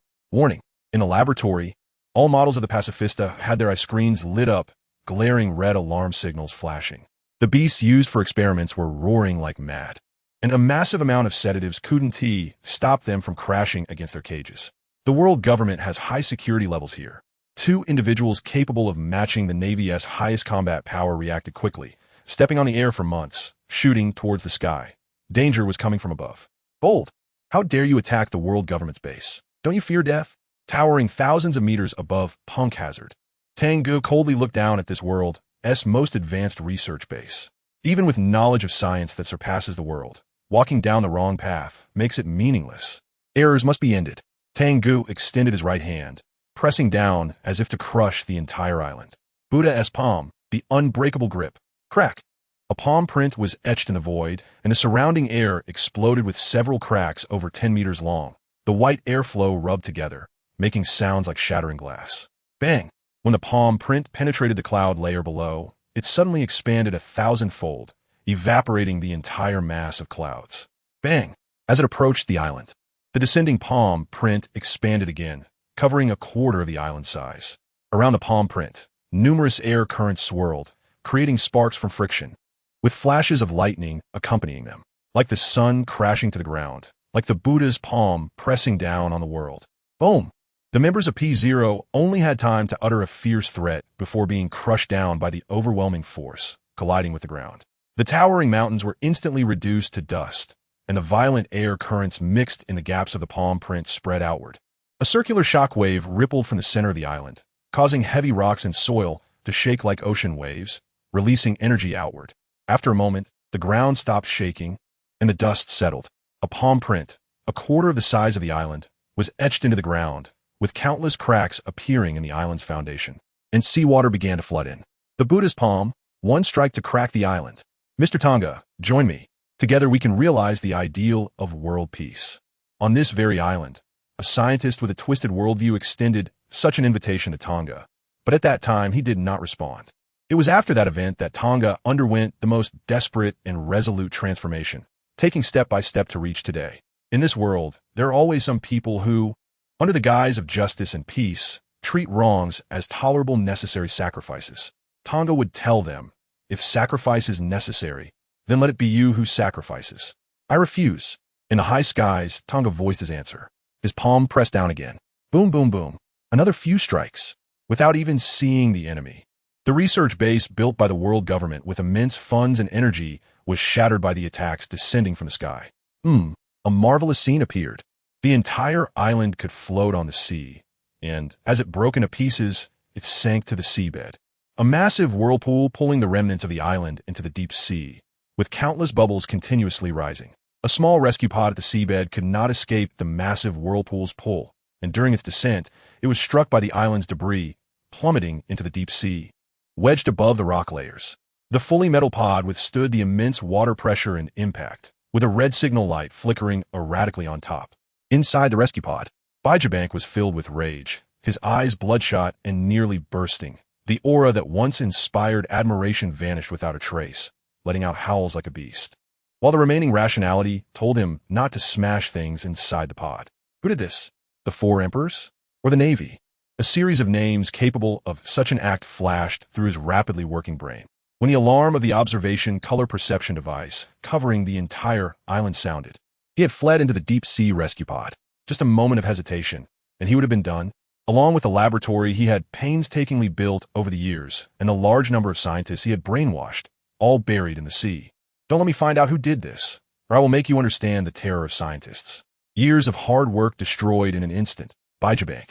In the laboratory, all models of the Pacifista had their eye screens lit up, glaring red alarm signals flashing. The beasts used for experiments were roaring like mad, and a massive amount of sedatives couldn't stop them from crashing against their cages. The world government has high security levels here. 2 individuals capable of matching the Navy's highest combat power reacted quickly, stepping on the air for months, shooting towards the sky. Danger was coming from above. Bold! How dare you attack the world government's base? Don't you fear death? Towering thousands of meters above Punk Hazard, Tang Ge coldly looked down at this world's most advanced research base. Even with knowledge of science that surpasses the world, walking down the wrong path makes it meaningless. Errors must be ended. Tang Ge extended his right hand, pressing down as if to crush the entire island. Buddha's palm, the unbreakable grip. Crack! A palm print was etched in the void, and the surrounding air exploded with several cracks over 10 meters long. The white airflow rubbed together, making sounds like shattering glass. Bang! When the palm print penetrated the cloud layer below, it suddenly expanded 1,000-fold, evaporating the entire mass of clouds. Bang! As it approached the island, the descending palm print expanded again, covering a quarter of the island size. Around the palm print, numerous air currents swirled, creating sparks from friction, with flashes of lightning accompanying them, like the sun crashing to the ground, like the Buddha's palm pressing down on the world. Boom! The members of P0 only had time to utter a fierce threat before being crushed down by the overwhelming force, colliding with the ground. The towering mountains were instantly reduced to dust, and the violent air currents mixed in the gaps of the palm print spread outward. A circular shock wave rippled from the center of the island, causing heavy rocks and soil to shake like ocean waves, releasing energy outward. After a moment, the ground stopped shaking, and the dust settled. A palm print, a quarter of the size of the island, was etched into the ground, with countless cracks appearing in the island's foundation, and seawater began to flood in. The Buddha's palm, one strike to crack the island. Mr. Tang, join me. Together we can realize the ideal of world peace. On this very island, a scientist with a twisted worldview extended such an invitation to Tang, but at that time he did not respond. It was after that event that Tang underwent the most desperate and resolute transformation, taking step by step to reach today. In this world, there are always some people who, under the guise of justice and peace, treat wrongs as tolerable necessary sacrifices. Tang would tell them, if sacrifice is necessary, then let it be you who sacrifices. I refuse. In the high skies, Tang voiced his answer. His palm pressed down again. Boom, boom, boom. Another few strikes. without even seeing the enemy. The research base built by the world government with immense funds and energy was shattered by the attacks descending from the sky. A marvelous scene appeared. The entire island could float on the sea, and as it broke into pieces, it sank to the seabed. A massive whirlpool pulling the remnants of the island into the deep sea, with countless bubbles continuously rising. A small rescue pod at the seabed could not escape the massive whirlpool's pull, and during its descent, it was struck by the island's debris, plummeting into the deep sea. Wedged above the rock layers, the fully metal pod withstood the immense water pressure and impact, with a red signal light flickering erratically on top. Inside the rescue pod, DestroysSteel was filled with rage, his eyes bloodshot and nearly bursting. The aura that once inspired admiration vanished without a trace, letting out howls like a beast. While the remaining rationality told him not to smash things inside the pod. Who did this? The Four Emperors? Or the Navy? A series of names capable of such an act flashed through his rapidly working brain. When the alarm of the observation color perception device covering the entire island sounded, he had fled into the deep-sea rescue pod. Just a moment of hesitation, and he would have been done. Along with the laboratory he had painstakingly built over the years and the large number of scientists he had brainwashed, all buried in the sea. Don't let me find out who did this, or I will make you understand the terror of scientists. Years of hard work destroyed in an instant. DestroysSteel,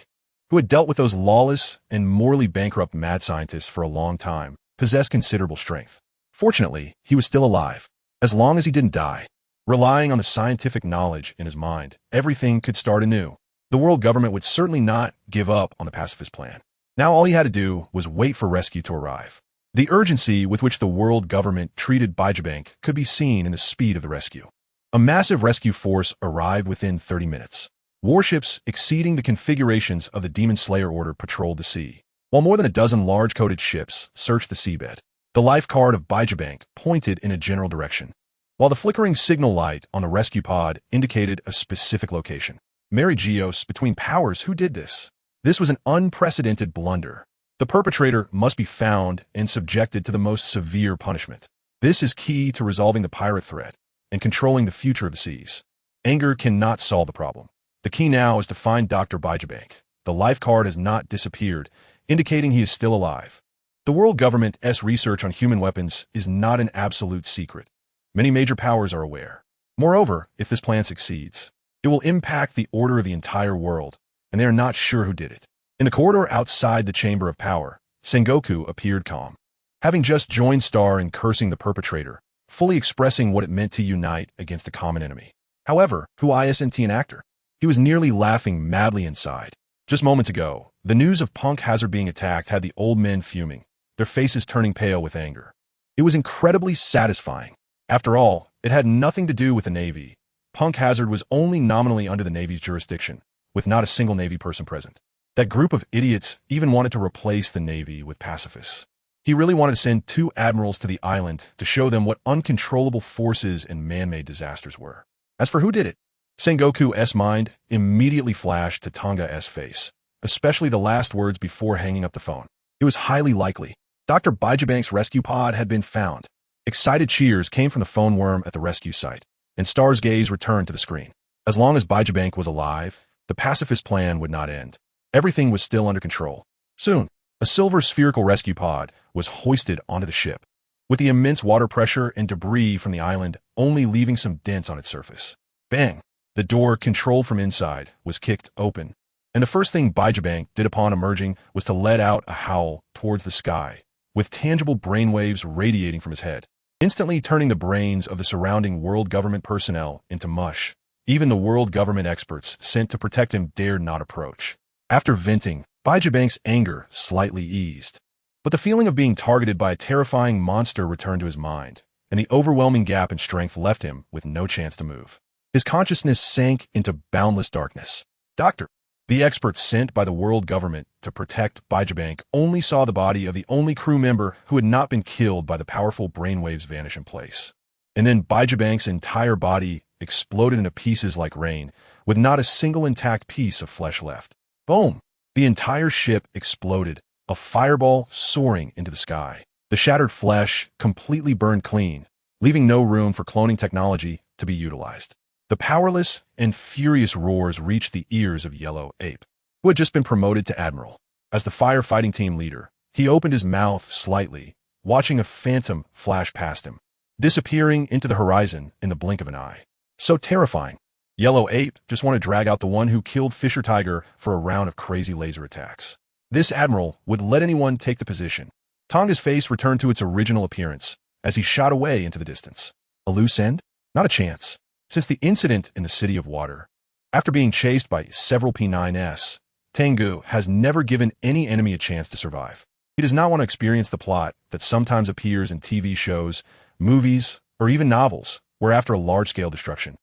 who had dealt with those lawless and morally bankrupt mad scientists for a long time, possessed considerable strength. Fortunately, he was still alive. As long as he didn't die, relying on the scientific knowledge in his mind, everything could start anew. The world government would certainly not give up on the pacifist plan. Now all he had to do was wait for rescue to arrive. The urgency with which the world government treated DestroysSteel could be seen in the speed of the rescue. A massive rescue force arrived within 30 minutes. Warships exceeding the configurations of the Demon Slayer Order patrolled the sea, while more than a dozen large-coated ships searched the seabed. The life card of DestroysSteel pointed in a general direction, while the flickering signal light on the rescue pod indicated a specific location. Mary Geos, between powers, who did this? This was an unprecedented blunder. The perpetrator must be found and subjected to the most severe punishment. This is key to resolving the pirate threat and controlling the future of the seas. Anger cannot solve the problem. The key now is to find Dr. DestroysSteel. The life card has not disappeared, indicating he is still alive. The world government's research on human weapons is not an absolute secret. Many major powers are aware. Moreover, if this plan succeeds, it will impact the order of the entire world, and they are not sure who did it. In the corridor outside the Chamber of Power, Sengoku appeared calm. Having just joined Star in cursing the perpetrator, fully expressing what it meant to unite against a common enemy. However, who isn't an actor? He was nearly laughing madly inside. Just moments ago, the news of Punk Hazard being attacked had the old men fuming, their faces turning pale with anger. It was incredibly satisfying. After all, it had nothing to do with the Navy. Punk Hazard was only nominally under the Navy's jurisdiction, with not a single Navy person present. That group of idiots even wanted to replace the Navy with pacifists. He really wanted to send 2 admirals to the island to show them what uncontrollable forces and man-made disasters were. As for who did it, Sengoku's mind immediately flashed to Tang Ge's face, especially the last words before hanging up the phone. It was highly likely. Dr. DestroysSteel's rescue pod had been found. Excited cheers came from the phone worm at the rescue site, and Star's gaze returned to the screen. As long as DestroysSteel was alive, the pacifist plan would not end. Everything was still under control. Soon, a silver spherical rescue pod was hoisted onto the ship, with the immense water pressure and debris from the island only leaving some dents on its surface. Bang! The door, controlled from inside, was kicked open, and the first thing DestroysSteel did upon emerging was to let out a howl towards the sky, with tangible brainwaves radiating from his head, instantly turning the brains of the surrounding world government personnel into mush. Even the world government experts sent to protect him dared not approach. After venting, DestroysSteel's anger slightly eased, but the feeling of being targeted by a terrifying monster returned to his mind, and the overwhelming gap in strength left him with no chance to move. His consciousness sank into boundless darkness. Doctor, the experts sent by the world government to protect DestroysSteel only saw the body of the only crew member who had not been killed by the powerful brainwaves vanish in place. And then DestroysSteel's entire body exploded into pieces like rain, with not a single intact piece of flesh left. Boom! The entire ship exploded, a fireball soaring into the sky. The shattered flesh completely burned clean, leaving no room for cloning technology to be utilized. The powerless and furious roars reached the ears of Yellow Ape, who had just been promoted to admiral. As the firefighting team leader, he opened his mouth slightly, watching a phantom flash past him, disappearing into the horizon in the blink of an eye. So terrifying. Yellow Ape just want to drag out the one who killed Fisher Tiger for a round of crazy laser attacks. This admiral would let anyone take the position. Tang's face returned to its original appearance as he shot away into the distance. A loose end? Not a chance. Since the incident in the City of Water, after being chased by several P9s, Tang Ge has never given any enemy a chance to survive. He does not want to experience the plot that sometimes appears in TV shows, movies, or even novels, where after a large-scale destruction,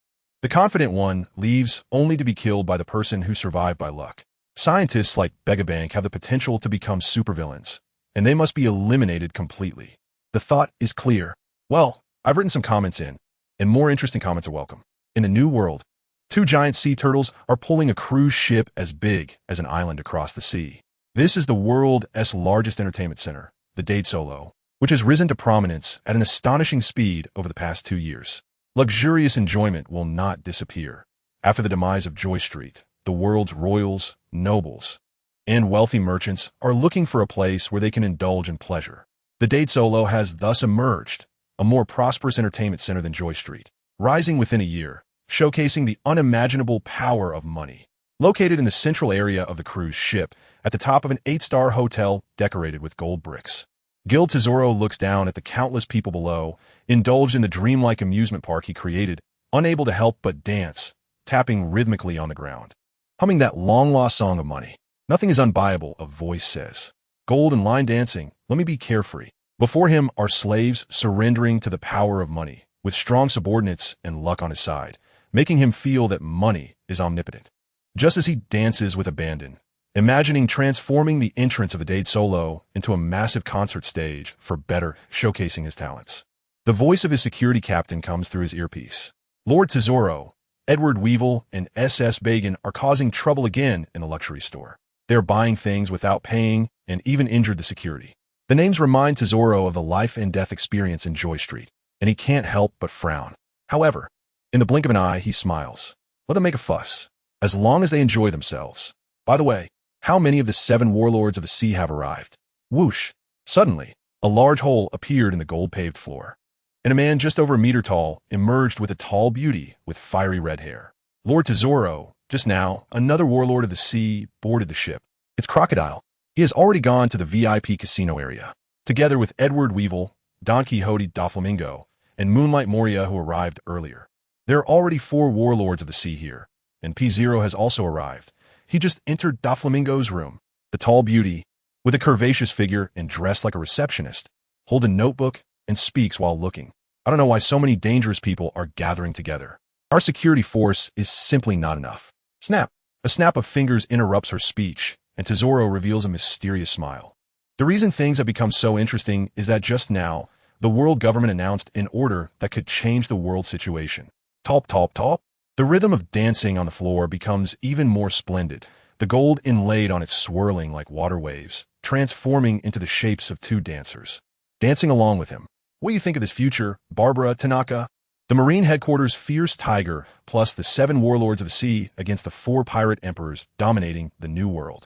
the confident one leaves only to be killed by the person who survived by luck. Scientists like Begabank have the potential to become supervillains, and they must be eliminated completely. The thought is clear. Well, I've written some comments in, and more interesting comments are welcome. In the new world, 2 giant sea turtles are pulling a cruise ship as big as an island across the sea. This is the world's largest entertainment center, the DestroysSteel, which has risen to prominence at an astonishing speed over the past 2 years. Luxurious enjoyment will not disappear. After the demise of Joy Street, the world's royals, nobles, and wealthy merchants are looking for a place where they can indulge in pleasure. The DestroysSteel has thus emerged, a more prosperous entertainment center than Joy Street, rising within a year, showcasing the unimaginable power of money. Located in the central area of the cruise ship, at the top of an 8-star hotel decorated with gold bricks, Gil Tesoro looks down at the countless people below, indulged in the dreamlike amusement park he created, unable to help but dance, tapping rhythmically on the ground, humming that long-lost song of money. Nothing is unbuyable, a voice says. Gold and line dancing, let me be carefree. Before him are slaves surrendering to the power of money, with strong subordinates and luck on his side, making him feel that money is omnipotent. Just as he dances with abandon, imagining transforming the entrance of the DestroysSteel into a massive concert stage for better showcasing his talents. The voice of his security captain comes through his earpiece. Lord Tesoro, Edward Weevil, and SS Bagan are causing trouble again in the luxury store. They are buying things without paying and even injured the security. The names remind Tesoro of the life and death experience in Joy Street, and he can't help but frown. However, in the blink of an eye, he smiles. Let them make a fuss, as long as they enjoy themselves. By the way, how many of the 7 warlords of the sea have arrived? Whoosh! Suddenly, a large hole appeared in the gold-paved floor, and a man just over a meter tall emerged with a tall beauty with fiery red hair. Lord Tesoro, just now, another warlord of the sea, boarded the ship. It's Crocodile. He has already gone to the VIP casino area, together with Edward Weevil, Don Quixote Doflamingo, and Moonlight Moria, who arrived earlier. There are already 4 warlords of the sea here, and P0 has also arrived. He just entered Doflamingo's room. The tall beauty, with a curvaceous figure and dressed like a receptionist, holds a notebook and speaks while looking. I don't know why so many dangerous people are gathering together. Our security force is simply not enough. Snap! A snap of fingers interrupts her speech, and Tesoro reveals a mysterious smile. The reason things have become so interesting is that just now, the world government announced an order that could change the world situation. Top, top, top. The rhythm of dancing on the floor becomes even more splendid, the gold inlaid on it swirling like water waves, transforming into the shapes of 2 dancers, dancing along with him. What do you think of this future, Barbara Tanaka? The Marine Headquarters' fierce tiger, plus the 7 warlords of the sea against the 4 pirate emperors dominating the new world.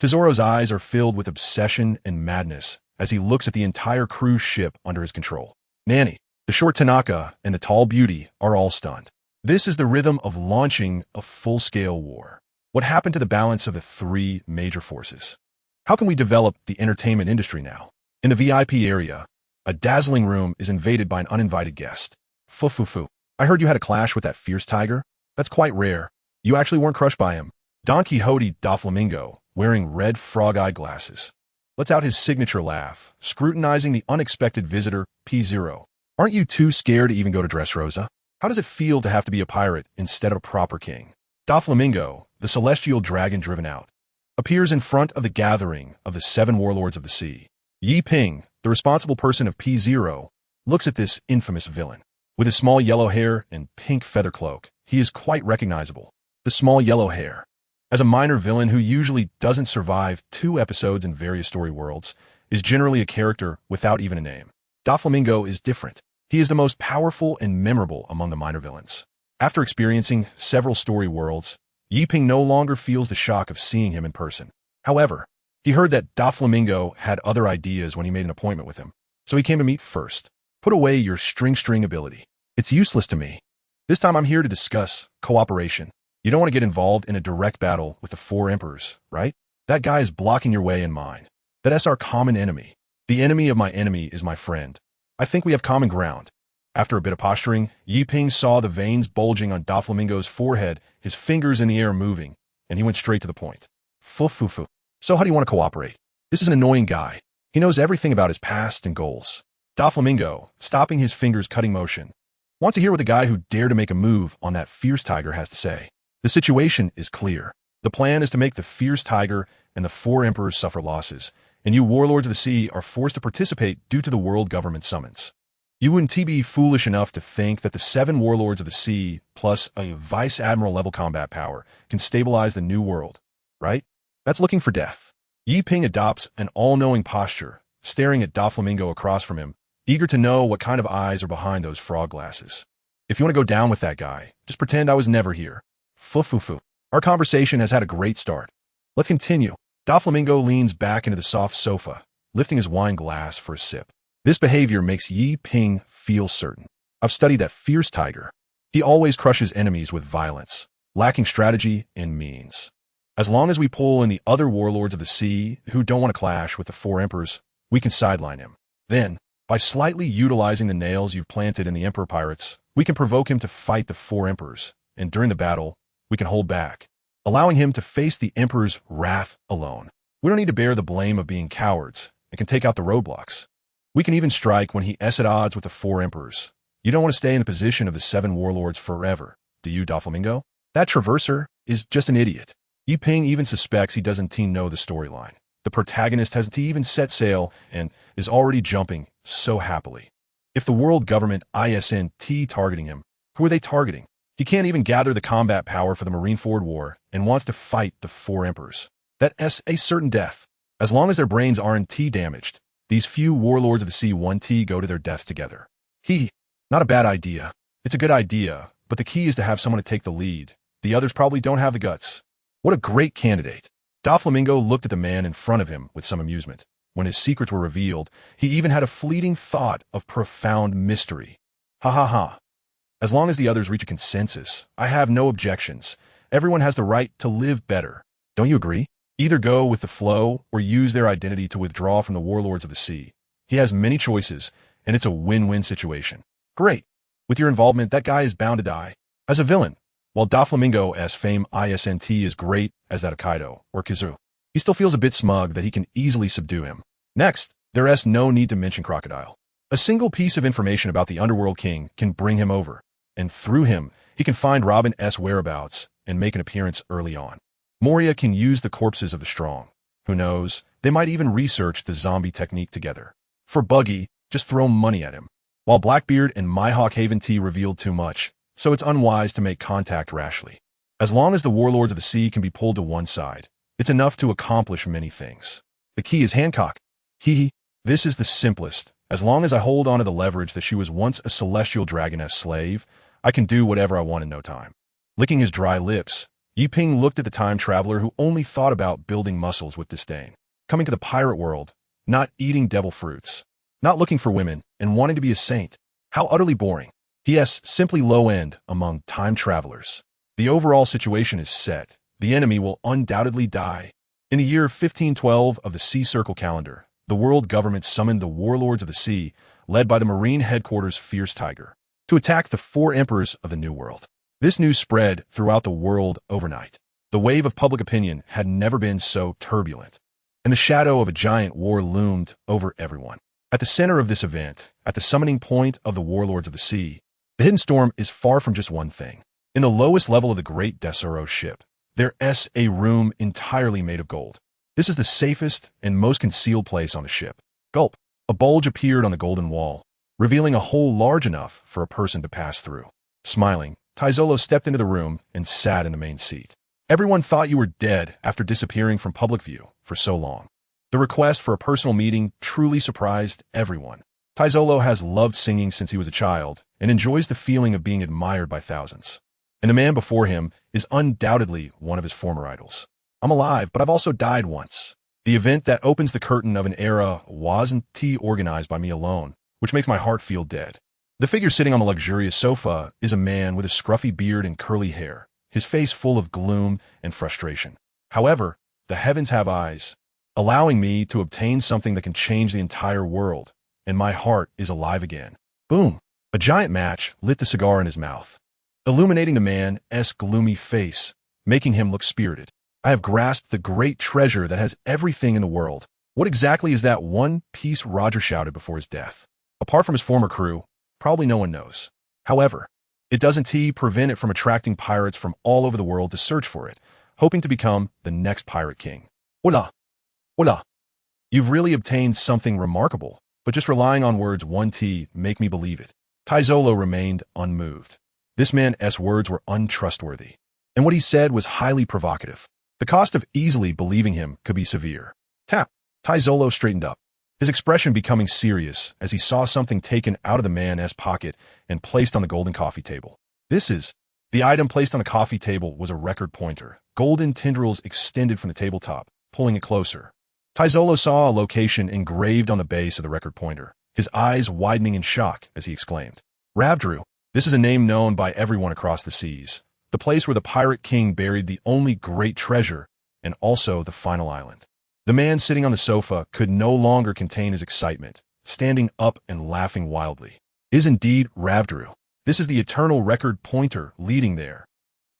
Tesoro's eyes are filled with obsession and madness as he looks at the entire cruise ship under his control. Nanny, the short Tanaka, and the tall beauty are all stunned. This is the rhythm of launching a full-scale war. What happened to the balance of the 3 major forces? How can we develop the entertainment industry now? In the VIP area, a dazzling room is invaded by an uninvited guest. Fu. I heard you had a clash with that fierce tiger? That's quite rare. You actually weren't crushed by him. Don Quixote Doflamingo, wearing red frog-eye glasses, lets out his signature laugh, scrutinizing the unexpected visitor, P0. Aren't you too scared to even go to Dressrosa? How does it feel to have to be a pirate instead of a proper king? Doflamingo, the celestial dragon driven out, appears in front of the gathering of the 7 warlords of the sea. Yi Ping, the responsible person of P0, looks at this infamous villain. With his small yellow hair and pink feather cloak, he is quite recognizable. The small yellow hair. As a minor villain who usually doesn't survive 2 episodes in various story worlds, is generally a character without even a name. Doflamingo is different. He is the most powerful and memorable among the minor villains. After experiencing several story worlds, Yi Ping no longer feels the shock of seeing him in person. However, He heard that Doflamingo had other ideas when he made an appointment with him, so he came to meet first. Put away your string ability. It's useless to me. This time I'm here to discuss cooperation. You don't want to get involved in a direct battle with the four emperors, right? That guy is blocking your way and mine. That's our common enemy. The enemy of my enemy is my friend. I think we have common ground. After a bit of posturing, Yi Ping saw the veins bulging on Doflamingo's forehead, his fingers in the air moving, and he went straight to the point. Fu. So how do you want to cooperate? This is an annoying guy. He knows everything about his past and goals. Doflamingo, stopping his fingers cutting motion, wants to hear what the guy who dared to make a move on that fierce tiger has to say. The situation is clear. The plan is to make the fierce tiger and the four emperors suffer losses, and you warlords of the sea are forced to participate due to the world government summons. You wouldn't be foolish enough to think that the 7 warlords of the sea plus a vice admiral level combat power can stabilize the new world, right? That's looking for death. Yi Ping adopts an all-knowing posture, staring at Doflamingo across from him, eager to know what kind of eyes are behind those frog glasses. If you want to go down with that guy, just pretend I was never here. Fu. Our conversation has had a great start. Let's continue. Doflamingo leans back into the soft sofa, lifting his wine glass for a sip. This behavior makes Yi Ping feel certain. I've studied that fierce tiger. He always crushes enemies with violence, lacking strategy and means. As long as we pull in the other warlords of the sea who don't want to clash with the four emperors, we can sideline him. Then, by slightly utilizing the nails you've planted in the emperor pirates, we can provoke him to fight the four emperors, and during the battle, we can hold back, allowing him to face the emperor's wrath alone. We don't need to bear the blame of being cowards and can take out the roadblocks. We can even strike when he is at odds with the four emperors. You don't want to stay in the position of the 7 warlords forever, do you, Doflamingo? That traverser is just an idiot. Yi Ping even suspects he doesn't know the storyline. The protagonist hasn't even set sail and is already jumping so happily. If the world government isn't targeting him, who are they targeting? He can't even gather the combat power for the Marineford War and wants to fight the four emperors. That's a certain death. As long as their brains aren't damaged, these few warlords of the sea want to go to their deaths together. Not a bad idea. It's a good idea, but the key is to have someone to take the lead. The others probably don't have the guts. What a great candidate. Doflamingo looked at the man in front of him with some amusement. When his secrets were revealed, he even had a fleeting thought of profound mystery. Ha. As long as the others reach a consensus, I have no objections. Everyone has the right to live better. Don't you agree? Either go with the flow or use their identity to withdraw from the warlords of the sea. He has many choices, and it's a win-win situation. Great. With your involvement, that guy is bound to die. As a villain, while Doflamingo's fame isn't as great as that of Kaido or Kizu, he still feels a bit smug that he can easily subdue him. Next, there is no need to mention Crocodile. A single piece of information about the Underworld King can bring him over, and through him, he can find Robin's whereabouts and make an appearance early on. Moria can use the corpses of the strong. Who knows, they might even research the zombie technique together. For Buggy, just throw money at him. While Blackbeard and Mihawk Haven T revealed too much, so it's unwise to make contact rashly. As long as the warlords of the sea can be pulled to one side, it's enough to accomplish many things. The key is Hancock. This is the simplest. As long as I hold on to the leverage that she was once a celestial dragoness slave, I can do whatever I want in no time. Licking his dry lips, Yi Ping looked at the time traveler who only thought about building muscles with disdain. Coming to the pirate world, not eating devil fruits, not looking for women, and wanting to be a saint. How utterly boring. P.S. Simply low end among time travelers. The overall situation is set. The enemy will undoubtedly die. In the year 1512 of the Sea Circle calendar, the world government summoned the warlords of the sea, led by the Marine headquarters Fierce Tiger, to attack the 4 emperors of the New World. This news spread throughout the world overnight. The wave of public opinion had never been so turbulent, and the shadow of a giant war loomed over everyone. At the center of this event, at the summoning point of the warlords of the sea, the hidden storm is far from just one thing. In the lowest level of the great Destroys ship, there is a room entirely made of gold. This is the safest and most concealed place on the ship. Gulp. A bulge appeared on the golden wall, revealing a hole large enough for a person to pass through. Smiling, Taizolo stepped into the room and sat in the main seat. Everyone thought you were dead after disappearing from public view for so long. The request for a personal meeting truly surprised everyone. Taizolo has loved singing since he was a child and enjoys the feeling of being admired by thousands. And the man before him is undoubtedly one of his former idols. I'm alive, but I've also died once. The event that opens the curtain of an era wasn't organized by me alone, which makes my heart feel dead. The figure sitting on the luxurious sofa is a man with a scruffy beard and curly hair, his face full of gloom and frustration. However, the heavens have eyes, allowing me to obtain something that can change the entire world, and my heart is alive again. Boom! A giant match lit the cigar in his mouth, illuminating the man's gloomy face, making him look spirited. I have grasped the great treasure that has everything in the world. What exactly is that one piece? Roger shouted before his death. Apart from his former crew, probably no one knows. However, it doesn't prevent it from attracting pirates from all over the world to search for it, hoping to become the next pirate king. Hola! Hola! You've really obtained something remarkable, but just relying on words make me believe it. Taizolo remained unmoved. This man's words were untrustworthy, and what he said was highly provocative. The cost of easily believing him could be severe. Tap! Taizolo straightened up, his expression becoming serious as he saw something taken out of the man's pocket and placed on the golden coffee table. The item placed on the coffee table was a record pointer. Golden tendrils extended from the tabletop, pulling it closer. Taizolo saw a location engraved on the base of the record pointer, his eyes widening in shock as he exclaimed, Ravdru, this is a name known by everyone across the seas, the place where the pirate king buried the only great treasure and also the final island. The man sitting on the sofa could no longer contain his excitement, standing up and laughing wildly. Is indeed Ravdru. This is the eternal record pointer leading there.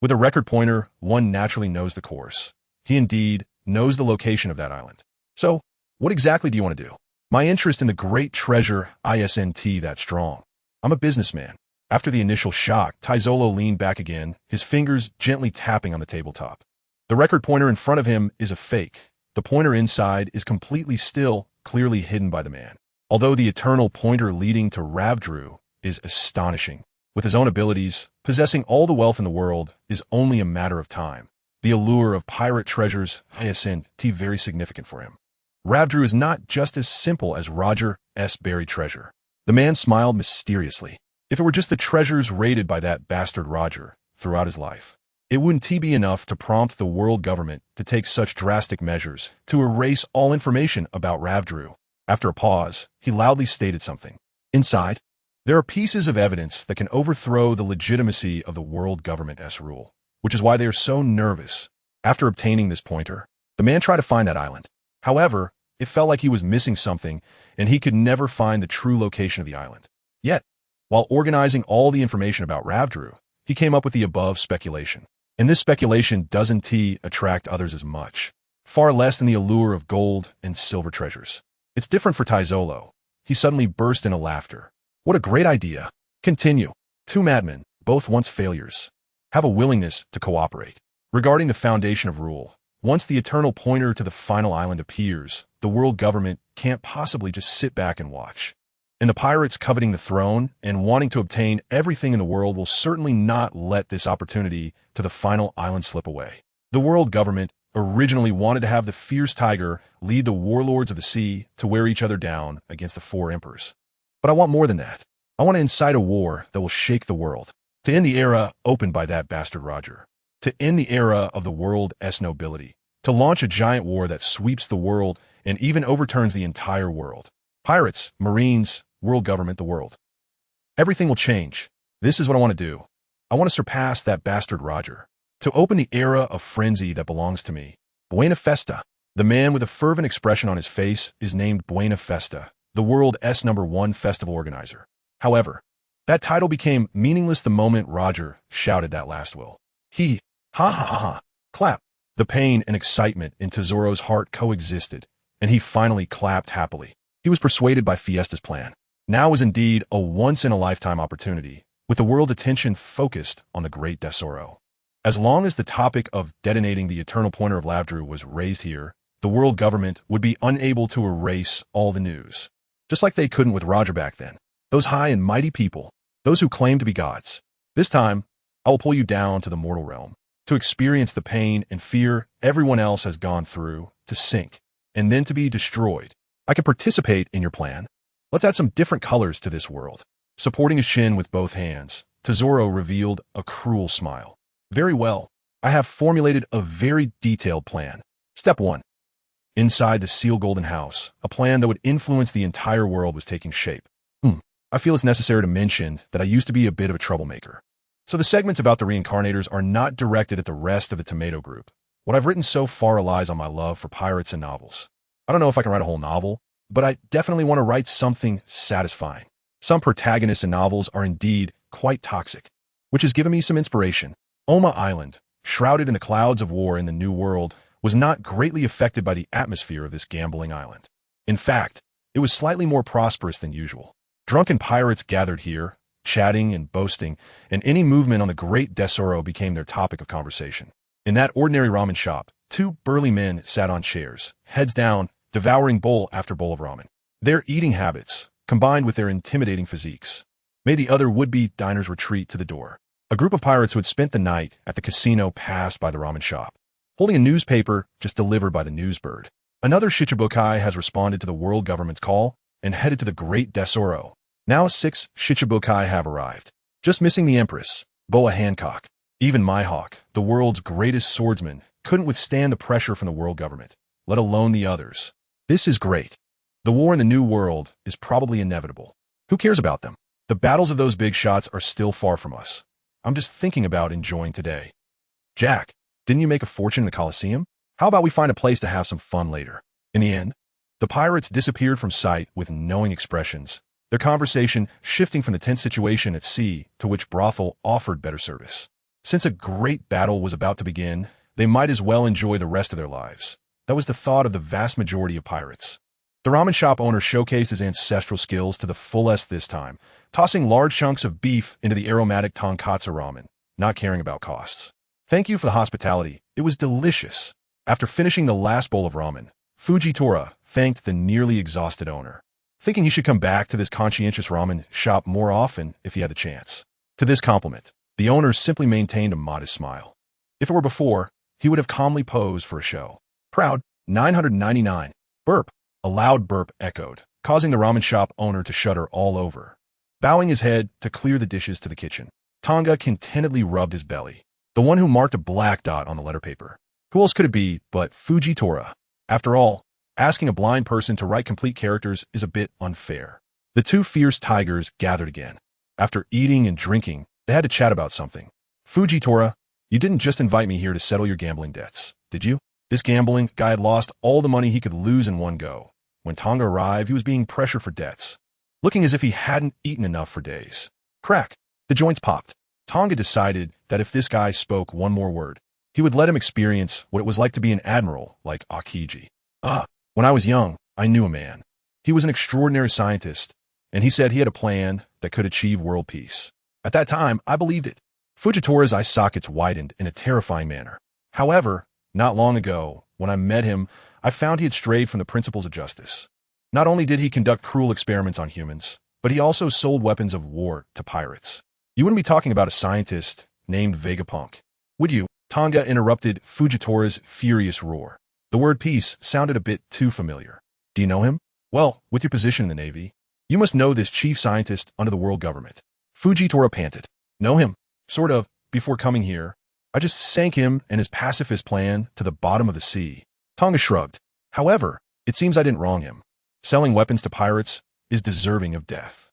With a record pointer, one naturally knows the course. He indeed knows the location of that island. So, what exactly do you want to do? My interest in the great treasure isn't that strong. I'm a businessman. After the initial shock, Taizolo leaned back again, his fingers gently tapping on the tabletop. The record pointer in front of him is a fake. The pointer inside is completely still, clearly hidden by the man. Although the eternal pointer leading to Ravdru is astonishing. With his own abilities, possessing all the wealth in the world is only a matter of time. The allure of pirate treasures isn't very significant for him. Ravdru is not just as simple as Roger's buried treasure. The man smiled mysteriously. If it were just the treasures raided by that bastard Roger throughout his life, it wouldn't be enough to prompt the world government to take such drastic measures to erase all information about Ravdru. After a pause, he loudly stated something. Inside, there are pieces of evidence that can overthrow the legitimacy of the world government's rule, which is why they are so nervous. After obtaining this pointer, the man tried to find that island. However, it felt like he was missing something, and he could never find the true location of the island. Yet, while organizing all the information about Ravdru, he came up with the above speculation. And this speculation doesn't attract others as much, far less than the allure of gold and silver treasures. It's different for Taizolo. He suddenly burst into laughter. What a great idea. Continue. Two madmen, both once failures, have a willingness to cooperate. Regarding the foundation of rule, once the eternal pointer to the final island appears, the world government can't possibly just sit back and watch. And the pirates coveting the throne and wanting to obtain everything in the world will certainly not let this opportunity to the final island slip away. The world government originally wanted to have the fierce tiger lead the warlords of the sea to wear each other down against the four emperors. But I want more than that. I want to incite a war that will shake the world, to end the era opened by that bastard Roger, to end the era of the world's nobility, to launch a giant war that sweeps the world and even overturns the entire world. Pirates, Marines, world government, the world. Everything will change. This is what I want to do. I want to surpass that bastard Roger, to open the era of frenzy that belongs to me. Buena Festa. The man with a fervent expression on his face is named Buena Festa, the world's #1 festival organizer. However, that title became meaningless the moment Roger shouted that last will. Ha ha ha, clap. The pain and excitement in Tesoro's heart coexisted, and he finally clapped happily. He was persuaded by Fiesta's plan. Now was indeed a once-in-a-lifetime opportunity, with the world's attention focused on the great Tesoro. As long as the topic of detonating the eternal pointer of Ravdru was raised here, the world government would be unable to erase all the news. Just like they couldn't with Roger back then. Those high and mighty people, those who claim to be gods. This time, I will pull you down to the mortal realm, to experience the pain and fear everyone else has gone through, to sink, and then to be destroyed. I can participate in your plan. Let's add some different colors to this world. Supporting his chin with both hands, Tesoro revealed a cruel smile. Very well. I have formulated a very detailed plan. Step 1. Inside the Seal Golden House, a plan that would influence the entire world was taking shape. I feel it's necessary to mention that I used to be a bit of a troublemaker. So the segments about the reincarnators are not directed at the rest of the Tomato Group. What I've written so far relies on my love for pirates and novels. I don't know if I can write a whole novel, but I definitely want to write something satisfying. Some protagonists in novels are indeed quite toxic, which has given me some inspiration. Oma Island, shrouded in the clouds of war in the New World, was not greatly affected by the atmosphere of this gambling island. In fact, it was slightly more prosperous than usual. Drunken pirates gathered here, chatting and boasting, and any movement on the Great Desoro became their topic of conversation. In that ordinary ramen shop, two burly men sat on chairs, heads down, devouring bowl after bowl of ramen. Their eating habits, combined with their intimidating physiques, made the other would-be diners retreat to the door. A group of pirates who had spent the night at the casino passed by the ramen shop, holding a newspaper just delivered by the newsbird. Another Shichibukai has responded to the world government's call and headed to the Great Desoro. Now 6 Shichibukai have arrived, just missing the Empress, Boa Hancock. Even Mihawk, the world's greatest swordsman, couldn't withstand the pressure from the world government, let alone the others. This is great. The war in the New World is probably inevitable. Who cares about them? The battles of those big shots are still far from us. I'm just thinking about enjoying today. Jack, didn't you make a fortune in the Colosseum? How about we find a place to have some fun later? In the end, the pirates disappeared from sight with knowing expressions, their conversation shifting from the tense situation at sea to which brothel offered better service. Since a great battle was about to begin, they might as well enjoy the rest of their lives. That was the thought of the vast majority of pirates. The ramen shop owner showcased his ancestral skills to the fullest this time, tossing large chunks of beef into the aromatic tonkatsu ramen, not caring about costs. Thank you for the hospitality. It was delicious. After finishing the last bowl of ramen, Fujitora thanked the nearly exhausted owner, thinking he should come back to this conscientious ramen shop more often if he had the chance. To this compliment, the owner simply maintained a modest smile. If it were before, he would have calmly posed for a show. Proud, 999. Burp. A loud burp echoed, causing the ramen shop owner to shudder all over. Bowing his head to clear the dishes to the kitchen, Tang Ge contentedly rubbed his belly. The one who marked a black dot on the letter paper. Who else could it be but Fujitora? After all, asking a blind person to write complete characters is a bit unfair. The two fierce tigers gathered again. After eating and drinking, they had to chat about something. Fujitora, you didn't just invite me here to settle your gambling debts, did you? This gambling guy had lost all the money he could lose in one go. When Tang Ge arrived, he was being pressured for debts, looking as if he hadn't eaten enough for days. Crack. The joints popped. Tang Ge decided that if this guy spoke one more word, he would let him experience what it was like to be an admiral like Akiji. When I was young, I knew a man. He was an extraordinary scientist, and he said he had a plan that could achieve world peace. At that time, I believed it. Fujitora's eye sockets widened in a terrifying manner. However, not long ago, when I met him, I found he had strayed from the principles of justice. Not only did he conduct cruel experiments on humans, but he also sold weapons of war to pirates. You wouldn't be talking about a scientist named Vegapunk, would you? Tang Ge interrupted Fujitora's furious roar. The word peace sounded a bit too familiar. Do you know him? Well, with your position in the Navy, you must know this chief scientist under the world government. Fujitora panted. Know him? Sort of. Before coming here, I just sank him and his pacifist plan to the bottom of the sea. Tang Ge shrugged. However, it seems I didn't wrong him. Selling weapons to pirates is deserving of death.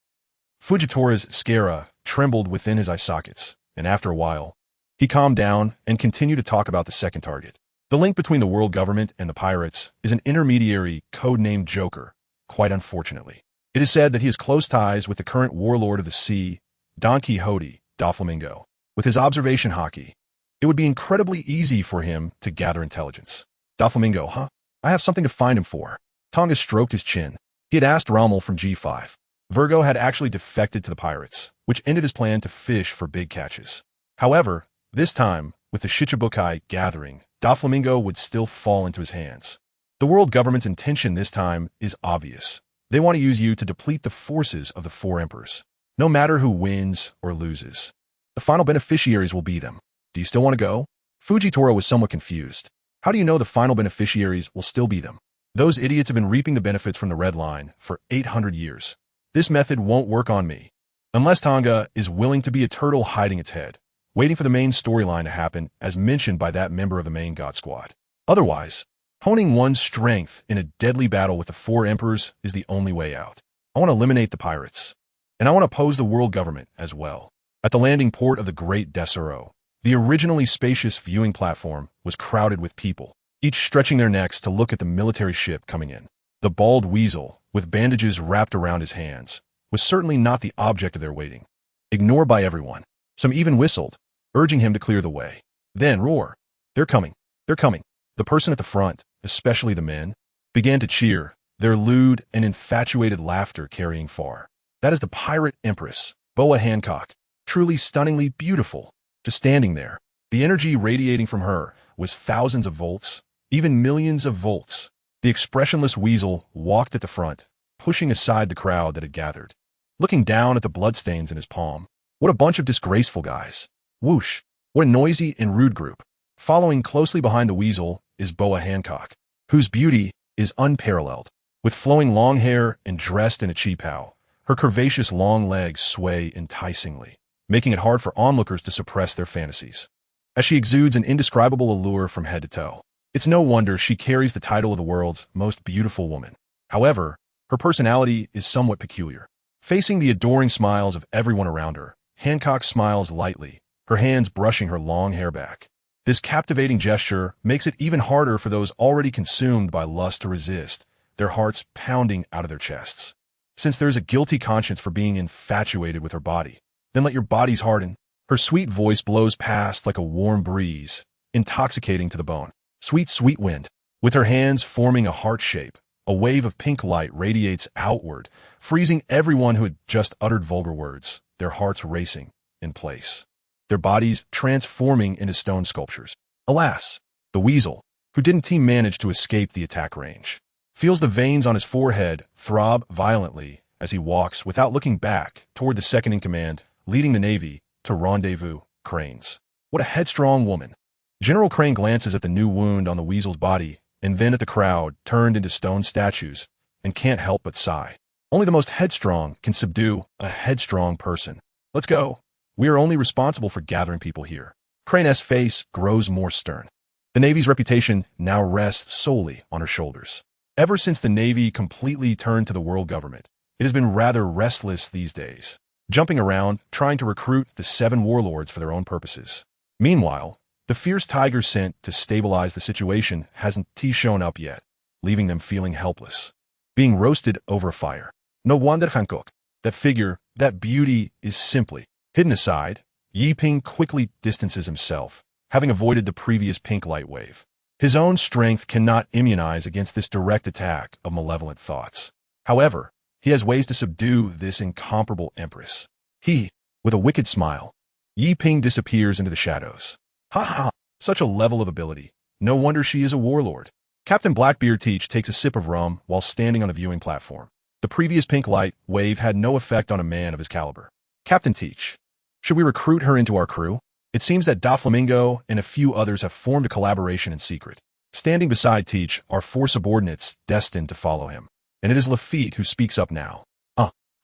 Fujitora's scara trembled within his eye sockets, and after a while, he calmed down and continued to talk about the second target. The link between the world government and the pirates is an intermediary codenamed Joker, quite unfortunately. It is said that he has close ties with the current warlord of the sea, Don Quixote, Doflamingo. With his observation hockey, it would be incredibly easy for him to gather intelligence. Doflamingo, huh? I have something to find him for. Tang Ge stroked his chin. He had asked Rommel from G5. Virgo had actually defected to the pirates, which ended his plan to fish for big catches. However, this time, with the Shichibukai gathering, Doflamingo would still fall into his hands. The world government's intention this time is obvious. They want to use you to deplete the forces of the four emperors, no matter who wins or loses. The final beneficiaries will be them. Do you still want to go? Fujitora was somewhat confused. How do you know the final beneficiaries will still be them? Those idiots have been reaping the benefits from the Red Line for 800 years. This method won't work on me. Unless Tang Ge is willing to be a turtle hiding its head, waiting for the main storyline to happen as mentioned by that member of the main God Squad. Otherwise, Honing one's strength in a deadly battle with the four emperors is the only way out. I want to eliminate the pirates. And I want to oppose the world government as well. At the landing port of the Great Desero, the originally spacious viewing platform was crowded with people, each stretching their necks to look at the military ship coming in. The bald weasel, with bandages wrapped around his hands, was certainly not the object of their waiting. Ignored by everyone. Some even whistled, urging him to clear the way. Then roar. They're coming. They're coming. The person at the front, especially the men, began to cheer, their lewd and infatuated laughter carrying far. That is the pirate empress, Boa Hancock, truly stunningly beautiful. Just standing there, the energy radiating from her was thousands of volts, even millions of volts. The expressionless weasel walked at the front, pushing aside the crowd that had gathered. Looking down at the bloodstains in his palm. What a bunch of disgraceful guys. Whoosh. What a noisy and rude group. Following closely behind the weasel is Boa Hancock, whose beauty is unparalleled. With flowing long hair and dressed in a cheapao, her curvaceous long legs sway enticingly, making it hard for onlookers to suppress their fantasies. As she exudes an indescribable allure from head to toe, it's no wonder she carries the title of the world's most beautiful woman. However, her personality is somewhat peculiar. Facing the adoring smiles of everyone around her, Hancock smiles lightly, her hands brushing her long hair back. This captivating gesture makes it even harder for those already consumed by lust to resist, their hearts pounding out of their chests. Since there's a guilty conscience for being infatuated with her body, then let your bodies harden. Her sweet voice blows past like a warm breeze, intoxicating to the bone. Sweet, sweet wind. With her hands forming a heart shape, a wave of pink light radiates outward, freezing everyone who had just uttered vulgar words, their hearts racing in place, their bodies transforming into stone sculptures. Alas, the weasel, who didn't manage to escape the attack range, feels the veins on his forehead throb violently as he walks without looking back toward the second-in-command, leading the Navy to rendezvous, Cranes. What a headstrong woman. General Crane glances at the new wound on the weasel's body and then at the crowd turned into stone statues and can't help but sigh. Only the most headstrong can subdue a headstrong person. Let's go. We are only responsible for gathering people here. Crane's face grows more stern. The Navy's reputation now rests solely on her shoulders. Ever since the Navy completely turned to the world government, it has been rather restless these days, jumping around, trying to recruit the 7 warlords for their own purposes. Meanwhile, the fierce tiger sent to stabilize the situation hasn't shown up yet, leaving them feeling helpless, being roasted over a fire. No wonder Hancock, that figure, that beauty is simply hidden aside. Yi Ping quickly distances himself, having avoided the previous pink light wave. His own strength cannot immunize against this direct attack of malevolent thoughts. However, he has ways to subdue this incomparable empress. With a wicked smile, Yi Ping disappears into the shadows. Ha ha! Such a level of ability. No wonder she is a warlord. Captain Blackbeard takes a sip of rum while standing on the viewing platform. The previous pink light wave had no effect on a man of his caliber. Captain Teach, should we recruit her into our crew? It seems that Doflamingo and a few others have formed a collaboration in secret. Standing beside Teach are 4 subordinates destined to follow him. And it is Lafitte who speaks up now.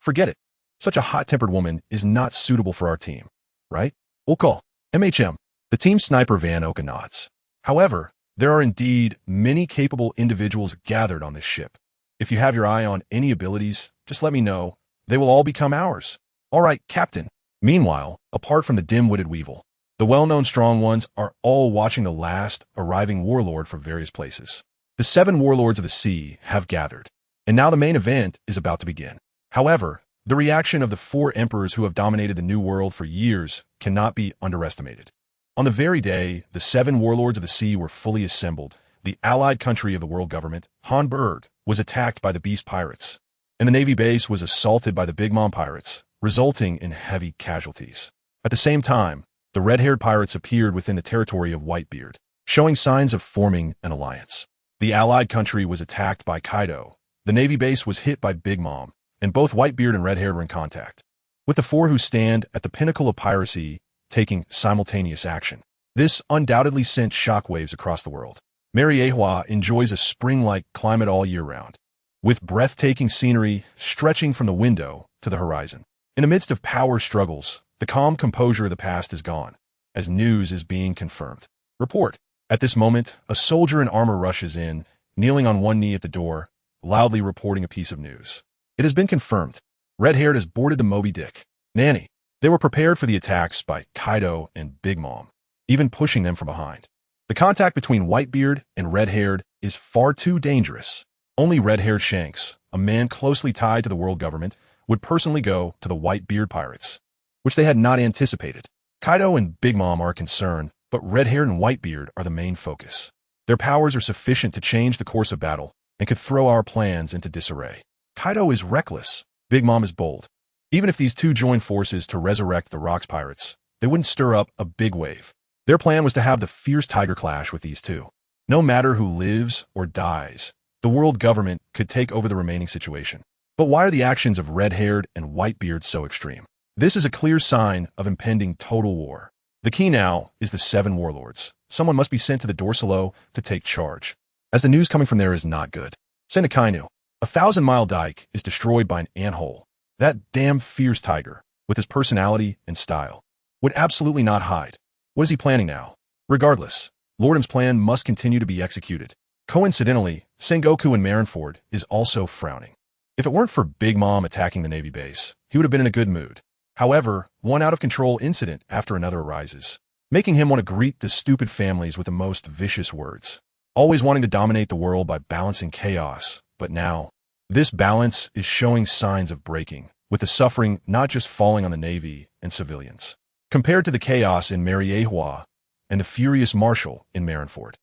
Forget it. Such a hot-tempered woman is not suitable for our team. Right? Okay. MHM. The team sniper Van Oka nods. However, there are indeed many capable individuals gathered on this ship. If you have your eye on any abilities, just let me know. They will all become ours. All right, Captain. Meanwhile, apart from the dim-witted Weevil, the well-known strong ones are all watching the last arriving warlord from various places. The 7 warlords of the sea have gathered, and now the main event is about to begin. However, the reaction of the 4 emperors who have dominated the New World for years cannot be underestimated. On the very day the 7 warlords of the sea were fully assembled, the allied country of the world government, Hanburg, was attacked by the Beast Pirates, and the Navy base was assaulted by the Big Mom Pirates, resulting in heavy casualties. At the same time, the red-haired pirates appeared within the territory of Whitebeard, showing signs of forming an alliance. The allied country was attacked by Kaido, the Navy base was hit by Big Mom, and both Whitebeard and Redhaired were in contact, with the 4 who stand at the pinnacle of piracy taking simultaneous action. This undoubtedly sent shockwaves across the world. Mariehua enjoys a spring-like climate all year round, with breathtaking scenery stretching from the window to the horizon. In the midst of power struggles, the calm composure of the past is gone, as news is being confirmed. Report. At this moment, a soldier in armor rushes in, kneeling on one knee at the door, loudly reporting a piece of news. It has been confirmed. Red-haired has boarded the Moby Dick. Nanny. They were prepared for the attacks by Kaido and Big Mom, even pushing them from behind. The contact between Whitebeard and Red-haired is far too dangerous. Only Red-haired Shanks, a man closely tied to the world government, would personally go to the Whitebeard pirates, which they had not anticipated. Kaido and Big Mom are a concern, but Red-haired and Whitebeard are the main focus. Their powers are sufficient to change the course of battle and could throw our plans into disarray. Kaido is reckless. Big Mom is bold. Even if these two join forces to resurrect the Rocks pirates, they wouldn't stir up a big wave. Their plan was to have the fierce tiger clash with these two. No matter who lives or dies, the world government could take over the remaining situation. But why are the actions of Red-haired and Whitebeard so extreme? This is a clear sign of impending total war. The key now is the 7 warlords. Someone must be sent to the Dorsalo to take charge, as the news coming from there is not good. Sengoku, a 1,000-mile dike, is destroyed by an anthole. That damn fierce tiger, with his personality and style, would absolutely not hide. What is he planning now? Regardless, Lordum's plan must continue to be executed. Coincidentally, Sengoku in Marineford is also frowning. If it weren't for Big Mom attacking the Navy base, he would have been in a good mood. However, one out-of-control incident after another arises, making him want to greet the stupid families with the most vicious words. Always wanting to dominate the world by balancing chaos, but now, this balance is showing signs of breaking, with the suffering not just falling on the Navy and civilians, compared to the chaos in Mariehua and the furious Marshal in Marineford.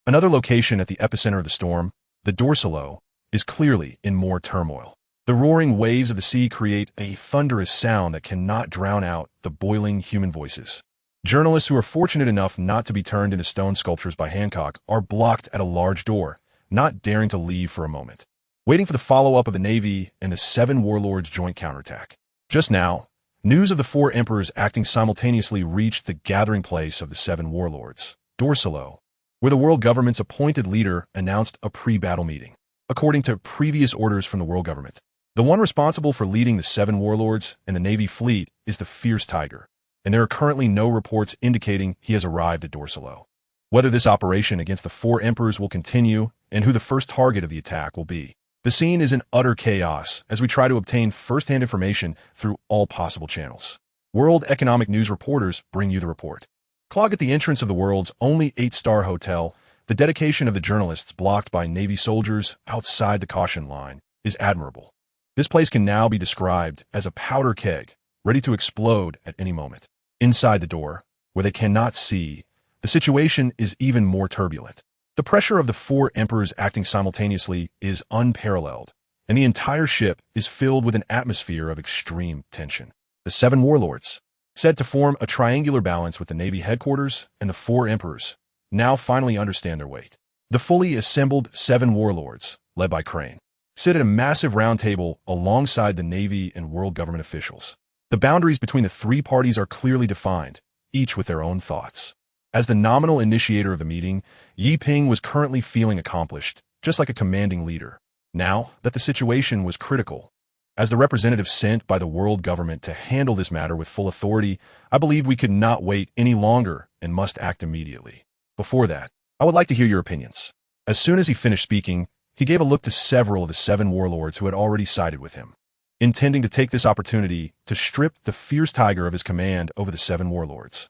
Another location at the epicenter of the storm, the Dorsalo, is clearly in more turmoil. The roaring waves of the sea create a thunderous sound that cannot drown out the boiling human voices. Journalists who are fortunate enough not to be turned into stone sculptures by Hancock are blocked at a large door, not daring to leave for a moment, waiting for the follow-up of the Navy and the 7 warlords' joint counterattack. Just now, news of the 4 emperors acting simultaneously reached the gathering place of the 7 warlords, Dorsalo, where the world government's appointed leader announced a pre-battle meeting. According to previous orders from the world government, the one responsible for leading the 7 warlords and the Navy fleet is the Fierce Tiger, and there are currently no reports indicating he has arrived at Dorsalo. Whether this operation against the 4 emperors will continue and who the first target of the attack will be. The scene is in utter chaos as we try to obtain first-hand information through all possible channels. World Economic News reporters bring you the report. Clog at the entrance of the world's only 8-star hotel, the dedication of the journalists blocked by Navy soldiers outside the caution line is admirable. This place can now be described as a powder keg, ready to explode at any moment. Inside the door, where they cannot see, the situation is even more turbulent. The pressure of the 4 emperors acting simultaneously is unparalleled, and the entire ship is filled with an atmosphere of extreme tension. The 7 warlords, said to form a triangular balance with the Navy headquarters and the 4 emperors, now finally understand their weight. The fully assembled 7 warlords, led by Crane, sit at a massive round table alongside the Navy and world government officials. The boundaries between the 3 parties are clearly defined, each with their own thoughts. As the nominal initiator of the meeting, Yi Ping was currently feeling accomplished, just like a commanding leader. Now that the situation was critical, as the representative sent by the world government to handle this matter with full authority, I believe we could not wait any longer and must act immediately. Before that, I would like to hear your opinions. As soon as he finished speaking, he gave a look to several of the 7 warlords who had already sided with him, intending to take this opportunity to strip the Fierce Tiger of his command over the 7 warlords.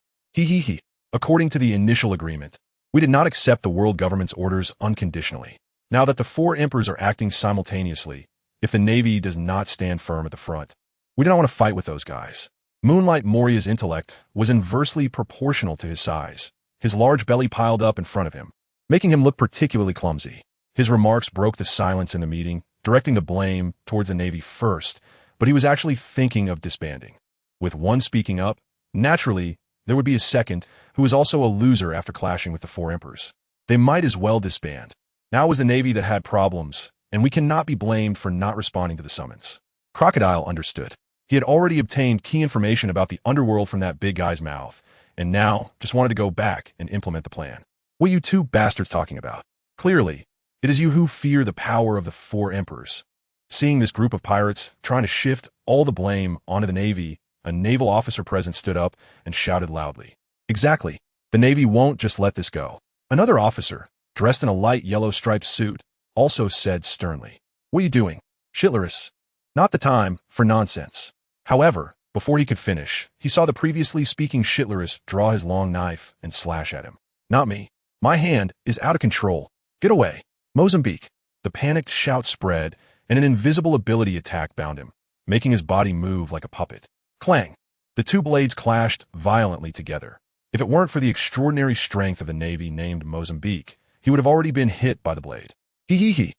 According to the initial agreement, we did not accept the world government's orders unconditionally. Now that the 4 emperors are acting simultaneously, if the Navy does not stand firm at the front, we do not want to fight with those guys. Moonlight Moria's intellect was inversely proportional to his size. His large belly piled up in front of him, making him look particularly clumsy. His remarks broke the silence in the meeting, directing the blame towards the Navy first, but he was actually thinking of disbanding. With one speaking up, naturally, there would be a second who was also a loser after clashing with the 4 emperors. They might as well disband. Now it was the Navy that had problems, and we cannot be blamed for not responding to the summons. Crocodile understood. He had already obtained key information about the underworld from that big guy's mouth, and now just wanted to go back and implement the plan. What are you 2 bastards talking about? Clearly, it is you who fear the power of the 4 emperors. Seeing this group of pirates trying to shift all the blame onto the Navy, a naval officer present stood up and shouted loudly. Exactly. The Navy won't just let this go. Another officer, dressed in a light yellow striped suit, also said sternly, "What are you doing, Shitless? Not the time for nonsense." However, before he could finish, he saw the previously speaking Shitless draw his long knife and slash at him. "Not me. My hand is out of control. Get away." Mozambique. The panicked shout spread, and an invisible ability attack bound him, making his body move like a puppet. Clang! The two blades clashed violently together. If it weren't for the extraordinary strength of the Navy named Mozambique, he would have already been hit by the blade. Hee.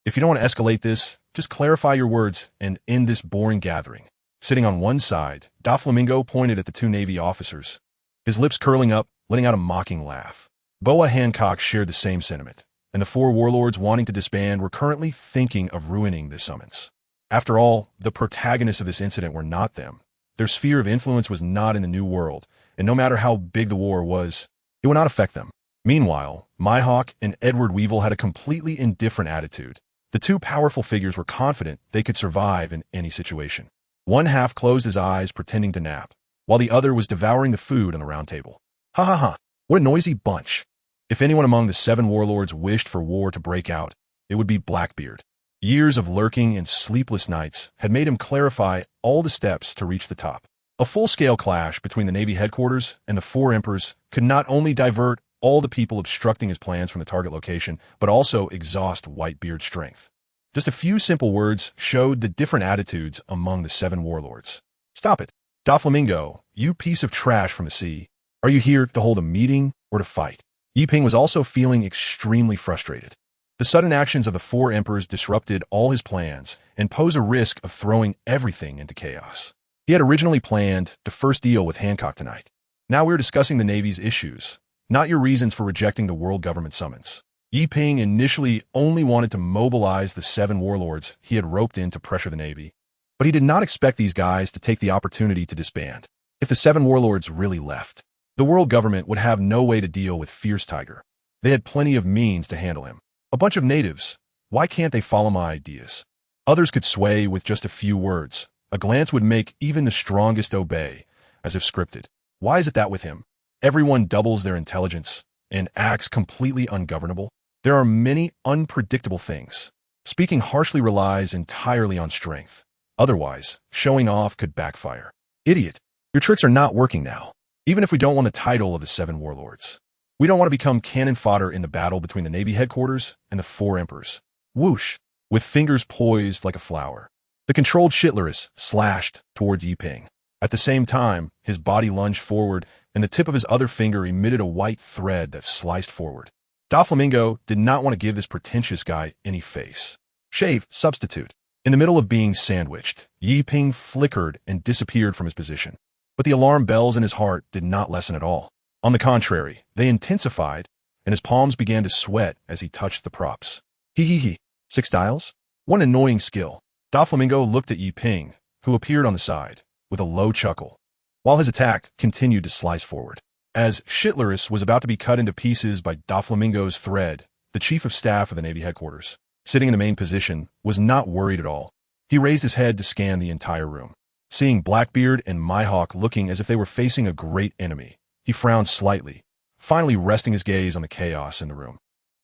If you don't want to escalate this, just clarify your words and end this boring gathering. Sitting on one side, Doflamingo pointed at the two Navy officers, his lips curling up, letting out a mocking laugh. Boa Hancock shared the same sentiment, and the four warlords wanting to disband were currently thinking of ruining this summons. After all, the protagonists of this incident were not them. Their sphere of influence was not in the New World, and no matter how big the war was, it would not affect them. Meanwhile, Mihawk and Edward Weevil had a completely indifferent attitude. The two powerful figures were confident they could survive in any situation. One half closed his eyes pretending to nap, while the other was devouring the food on the round table. Ha. What a noisy bunch. If anyone among the seven warlords wished for war to break out, it would be Blackbeard. Years of lurking and sleepless nights had made him clarify all the steps to reach the top. A full-scale clash between the Navy headquarters and the four emperors could not only divert all the people obstructing his plans from the target location, but also exhaust Whitebeard's strength. Just a few simple words showed the different attitudes among the seven warlords. "Stop it. Doflamingo, you piece of trash from the sea. Are you here to hold a meeting or to fight?" Yiping was also feeling extremely frustrated. The sudden actions of the four emperors disrupted all his plans and posed a risk of throwing everything into chaos. He had originally planned to first deal with Hancock tonight. Now we're discussing the Navy's issues, not your reasons for rejecting the world government summons. Yiping initially only wanted to mobilize the seven warlords he had roped in to pressure the Navy, but he did not expect these guys to take the opportunity to disband. If the seven warlords really left, the world government would have no way to deal with Fierce Tiger. They had plenty of means to handle him. A bunch of natives. Why can't they follow my ideas? Others could sway with just a few words. A glance would make even the strongest obey, as if scripted. Why is it that with him, everyone doubles their intelligence and acts completely ungovernable? There are many unpredictable things. Speaking harshly relies entirely on strength. Otherwise, showing off could backfire. Idiot, your tricks are not working now. Even if we don't want the title of the seven warlords, we don't want to become cannon fodder in the battle between the Navy headquarters and the four emperors. Whoosh! With fingers poised like a flower, the controlled Shitless slashed towards Yiping. At the same time, his body lunged forward, and the tip of his other finger emitted a white thread that sliced forward. Doflamingo did not want to give this pretentious guy any face. Shave, substitute. In the middle of being sandwiched, Yiping flickered and disappeared from his position. But the alarm bells in his heart did not lessen at all. On the contrary, they intensified, and his palms began to sweat as he touched the props. Hee. 6 dials? One annoying skill. Doflamingo looked at Yiping, who appeared on the side, with a low chuckle, while his attack continued to slice forward. As Shitless was about to be cut into pieces by Doflamingo's thread, the chief of staff of the Navy headquarters, sitting in the main position, was not worried at all. He raised his head to scan the entire room. Seeing Blackbeard and Mihawk looking as if they were facing a great enemy, he frowned slightly, finally resting his gaze on the chaos in the room.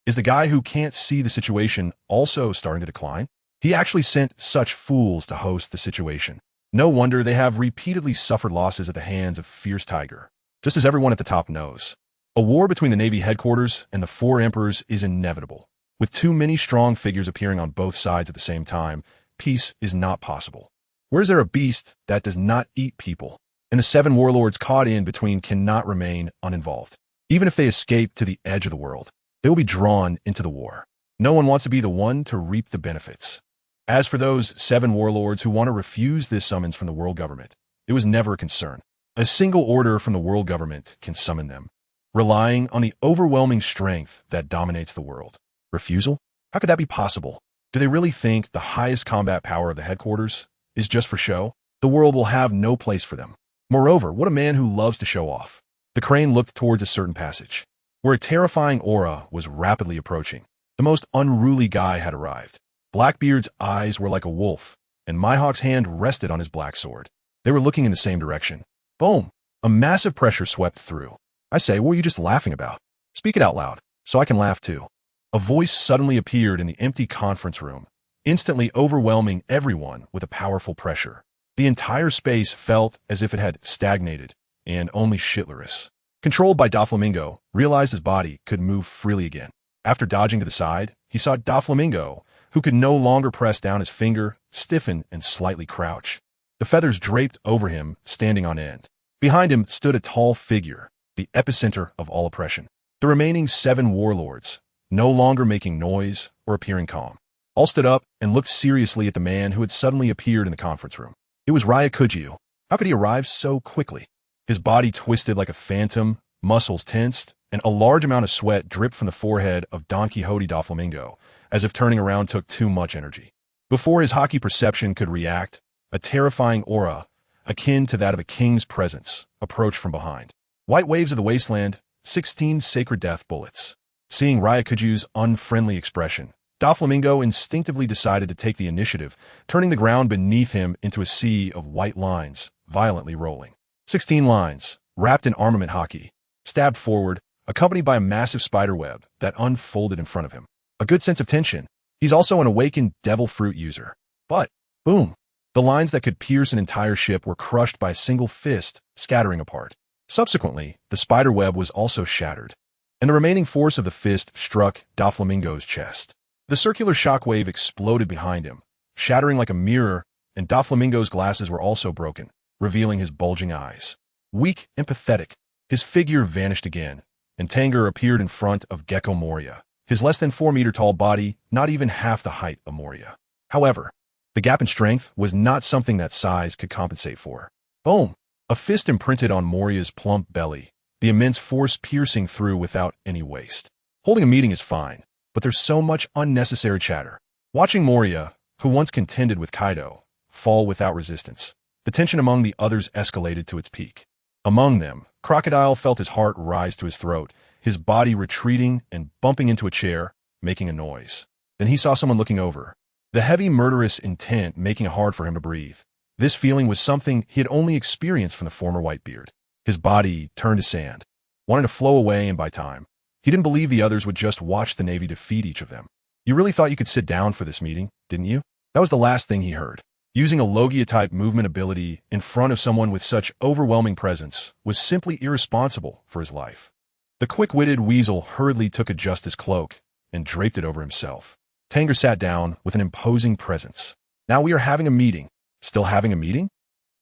Is the guy who can't see the situation also starting to decline? He actually sent such fools to host the situation. No wonder they have repeatedly suffered losses at the hands of Fierce Tiger. Just as everyone at the top knows, a war between the Navy headquarters and the four emperors is inevitable. With too many strong figures appearing on both sides at the same time, peace is not possible. Where is there a beast that does not eat people? And the seven warlords caught in between cannot remain uninvolved. Even if they escape to the edge of the world, they will be drawn into the war. No one wants to be the one to reap the benefits. As for those seven warlords who want to refuse this summons from the world government, it was never a concern. A single order from the world government can summon them, relying on the overwhelming strength that dominates the world. Refusal? How could that be possible? Do they really think the highest combat power of the headquarters is just for show? The world will have no place for them. Moreover, what a man who loves to show off. The crane looked towards a certain passage, where a terrifying aura was rapidly approaching. The most unruly guy had arrived. Blackbeard's eyes were like a wolf, and Mihawk's hand rested on his black sword. They were looking in the same direction. Boom! A massive pressure swept through. I say, what were you just laughing about? Speak it out loud, so I can laugh too. A voice suddenly appeared in the empty conference room, instantly overwhelming everyone with a powerful pressure. The entire space felt as if it had stagnated, and only Shitlerus, controlled by Doflamingo, realized his body could move freely again. After dodging to the side, he saw Doflamingo, who could no longer press down his finger, stiffen and slightly crouch. The feathers draped over him, standing on end. Behind him stood a tall figure, the epicenter of all oppression. The remaining 7 warlords, no longer making noise or appearing calm, all stood up and looked seriously at the man who had suddenly appeared in the conference room. It was Ryakujiu. How could he arrive so quickly? His body twisted like a phantom, muscles tensed, and a large amount of sweat dripped from the forehead of Don Quixote Doflamingo, as if turning around took too much energy. Before his hockey perception could react, a terrifying aura, akin to that of a king's presence, approached from behind. White waves of the wasteland, 16 sacred death bullets. Seeing Ryakujiu's unfriendly expression, Doflamingo instinctively decided to take the initiative, turning the ground beneath him into a sea of white lines, violently rolling. 16 lines, wrapped in armament hockey, stabbed forward, accompanied by a massive spider web that unfolded in front of him. A good sense of tension. He's also an awakened devil fruit user. But, boom, the lines that could pierce an entire ship were crushed by a single fist, scattering apart. Subsequently, the spider web was also shattered, and the remaining force of the fist struck Doflamingo's chest. The circular shockwave exploded behind him, shattering like a mirror, and Doflamingo's glasses were also broken, revealing his bulging eyes. Weak and pathetic, his figure vanished again, and TangGe appeared in front of Gecko Moria, his less than 4-meter-tall body not even half the height of Moria. However, the gap in strength was not something that size could compensate for. Boom! A fist imprinted on Moria's plump belly, the immense force piercing through without any waste. Holding a meeting is fine, but there's so much unnecessary chatter. Watching Moria, who once contended with Kaido, fall without resistance, the tension among the others escalated to its peak. Among them, Crocodile felt his heart rise to his throat, his body retreating and bumping into a chair, making a noise. Then he saw someone looking over, the heavy murderous intent making it hard for him to breathe. This feeling was something he had only experienced from the former Whitebeard. His body turned to sand, wanting to flow away and buy time. He didn't believe the others would just watch the Navy defeat each of them. You really thought you could sit down for this meeting, didn't you? That was the last thing he heard. Using a Logia-type movement ability in front of someone with such overwhelming presence was simply irresponsible for his life. The quick-witted weasel hurriedly took a justice cloak and draped it over himself. TangGe sat down with an imposing presence. Now we are having a meeting. Still having a meeting?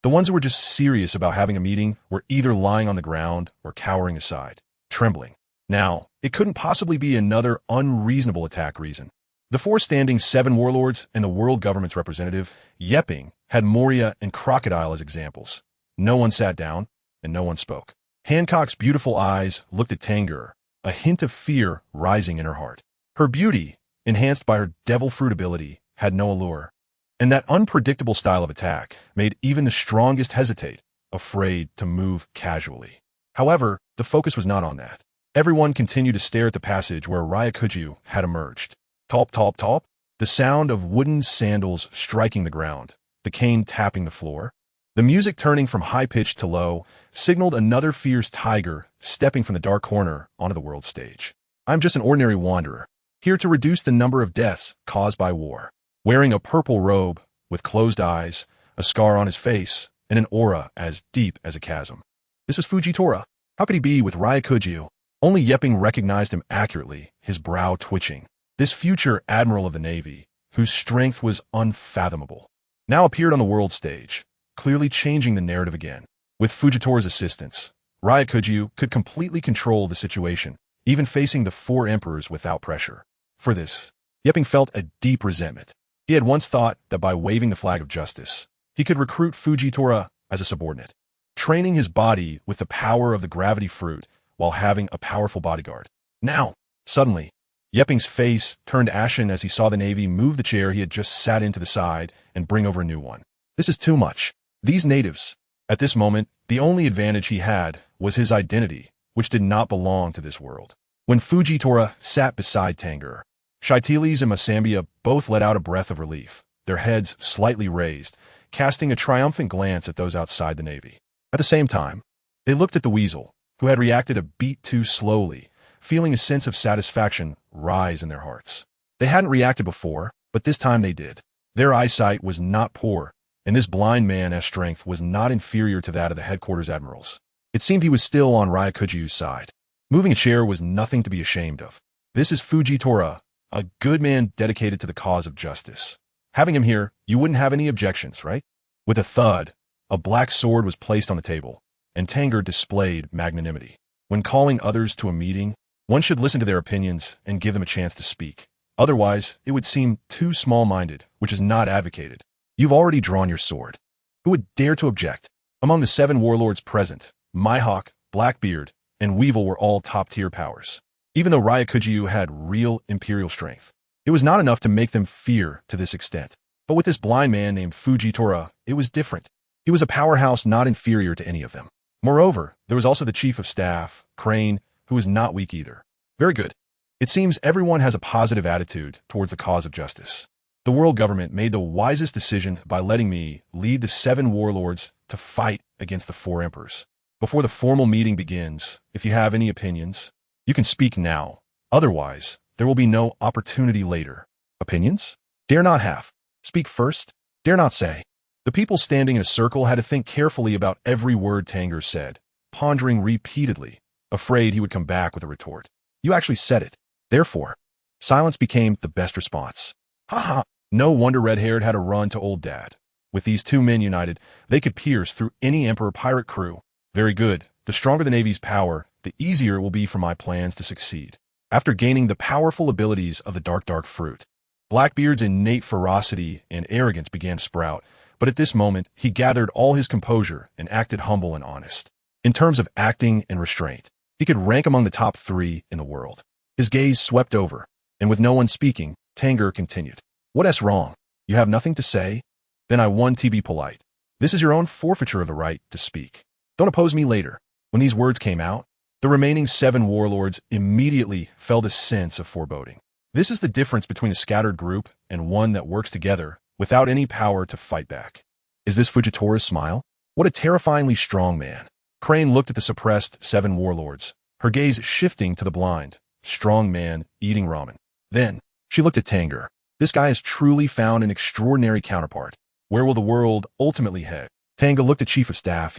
The ones who were just serious about having a meeting were either lying on the ground or cowering aside, trembling. Now, it couldn't possibly be another unreasonable attack reason. The 4 standing 7 warlords and the world government's representative, Yepping, had Moria and Crocodile as examples. No one sat down, and no one spoke. Hancock's beautiful eyes looked at TangGe, a hint of fear rising in her heart. Her beauty, enhanced by her devil fruit ability, had no allure. And that unpredictable style of attack made even the strongest hesitate, afraid to move casually. However, the focus was not on that. Everyone continued to stare at the passage where Ryakujiu had emerged. Top, top, top. The sound of wooden sandals striking the ground, the cane tapping the floor. The music turning from high-pitched to low signaled another fierce tiger stepping from the dark corner onto the world stage. I'm just an ordinary wanderer, here to reduce the number of deaths caused by war. Wearing a purple robe, with closed eyes, a scar on his face, and an aura as deep as a chasm. This was Fujitora. How could he be with Ryakujiu? Only Yepping recognized him accurately, his brow twitching. This future admiral of the Navy, whose strength was unfathomable, now appeared on the world stage, clearly changing the narrative again. With Fujitora's assistance, Ryakujiu could completely control the situation, even facing the 4 emperors without pressure. For this, Yepping felt a deep resentment. He had once thought that by waving the flag of justice, he could recruit Fujitora as a subordinate, training his body with the power of the gravity fruit while having a powerful bodyguard. Now, suddenly, Yepping's face turned ashen as he saw the Navy move the chair he had just sat in to the side and bring over a new one. This is too much. These natives. At this moment, the only advantage he had was his identity, which did not belong to this world. When Fujitora sat beside TangGe, Shaitiles and Masambia both let out a breath of relief, their heads slightly raised, casting a triumphant glance at those outside the Navy. At the same time, they looked at the weasel, who had reacted a beat too slowly, feeling a sense of satisfaction rise in their hearts. They hadn't reacted before, but this time they did. Their eyesight was not poor, and this blind man's strength was not inferior to that of the headquarters admirals. It seemed he was still on Ryukujyu's side. Moving a chair was nothing to be ashamed of. This is Fujitora, a good man dedicated to the cause of justice. Having him here, you wouldn't have any objections, right? With a thud, a black sword was placed on the table, and Tang Ge displayed magnanimity. When calling others to a meeting, one should listen to their opinions and give them a chance to speak. Otherwise, it would seem too small-minded, which is not advocated. You've already drawn your sword. Who would dare to object? Among the 7 warlords present, Mihawk, Blackbeard, and Weevil were all top-tier powers. Even though Ryukujyu had real imperial strength, it was not enough to make them fear to this extent. But with this blind man named Fujitora, it was different. He was a powerhouse not inferior to any of them. Moreover, there was also the chief of staff, Crane, who was not weak either. Very good. It seems everyone has a positive attitude towards the cause of justice. The world government made the wisest decision by letting me lead the 7 warlords to fight against the 4 emperors. Before the formal meeting begins, if you have any opinions, you can speak now. Otherwise, there will be no opportunity later. Opinions? Dare not have. Speak first. Dare not say. The people standing in a circle had to think carefully about every word Tang Ge said, pondering repeatedly, afraid he would come back with a retort. You actually said it. Therefore, silence became the best response. Ha ha! No wonder Red-Haired had to run to old dad. With these 2 men united, they could pierce through any Emperor pirate crew. Very good. The stronger the Navy's power, the easier it will be for my plans to succeed. After gaining the powerful abilities of the dark fruit, Blackbeard's innate ferocity and arrogance began to sprout, but at this moment, he gathered all his composure and acted humble and honest. In terms of acting and restraint, he could rank among the top 3 in the world. His gaze swept over, and with no one speaking, Tang Ge continued. What's wrong? You have nothing to say? Then I want to be polite. This is your own forfeiture of the right to speak. Don't oppose me later. When these words came out, the remaining 7 warlords immediately felt a sense of foreboding. This is the difference between a scattered group and one that works together without any power to fight back. Is this Fujitora's smile? What a terrifyingly strong man. Crane looked at the suppressed 7 warlords, her gaze shifting to the blind, strong man eating ramen. Then, she looked at Tang Ge. This guy has truly found an extraordinary counterpart. Where will the world ultimately head? Tang Ge looked at Chief of Staff,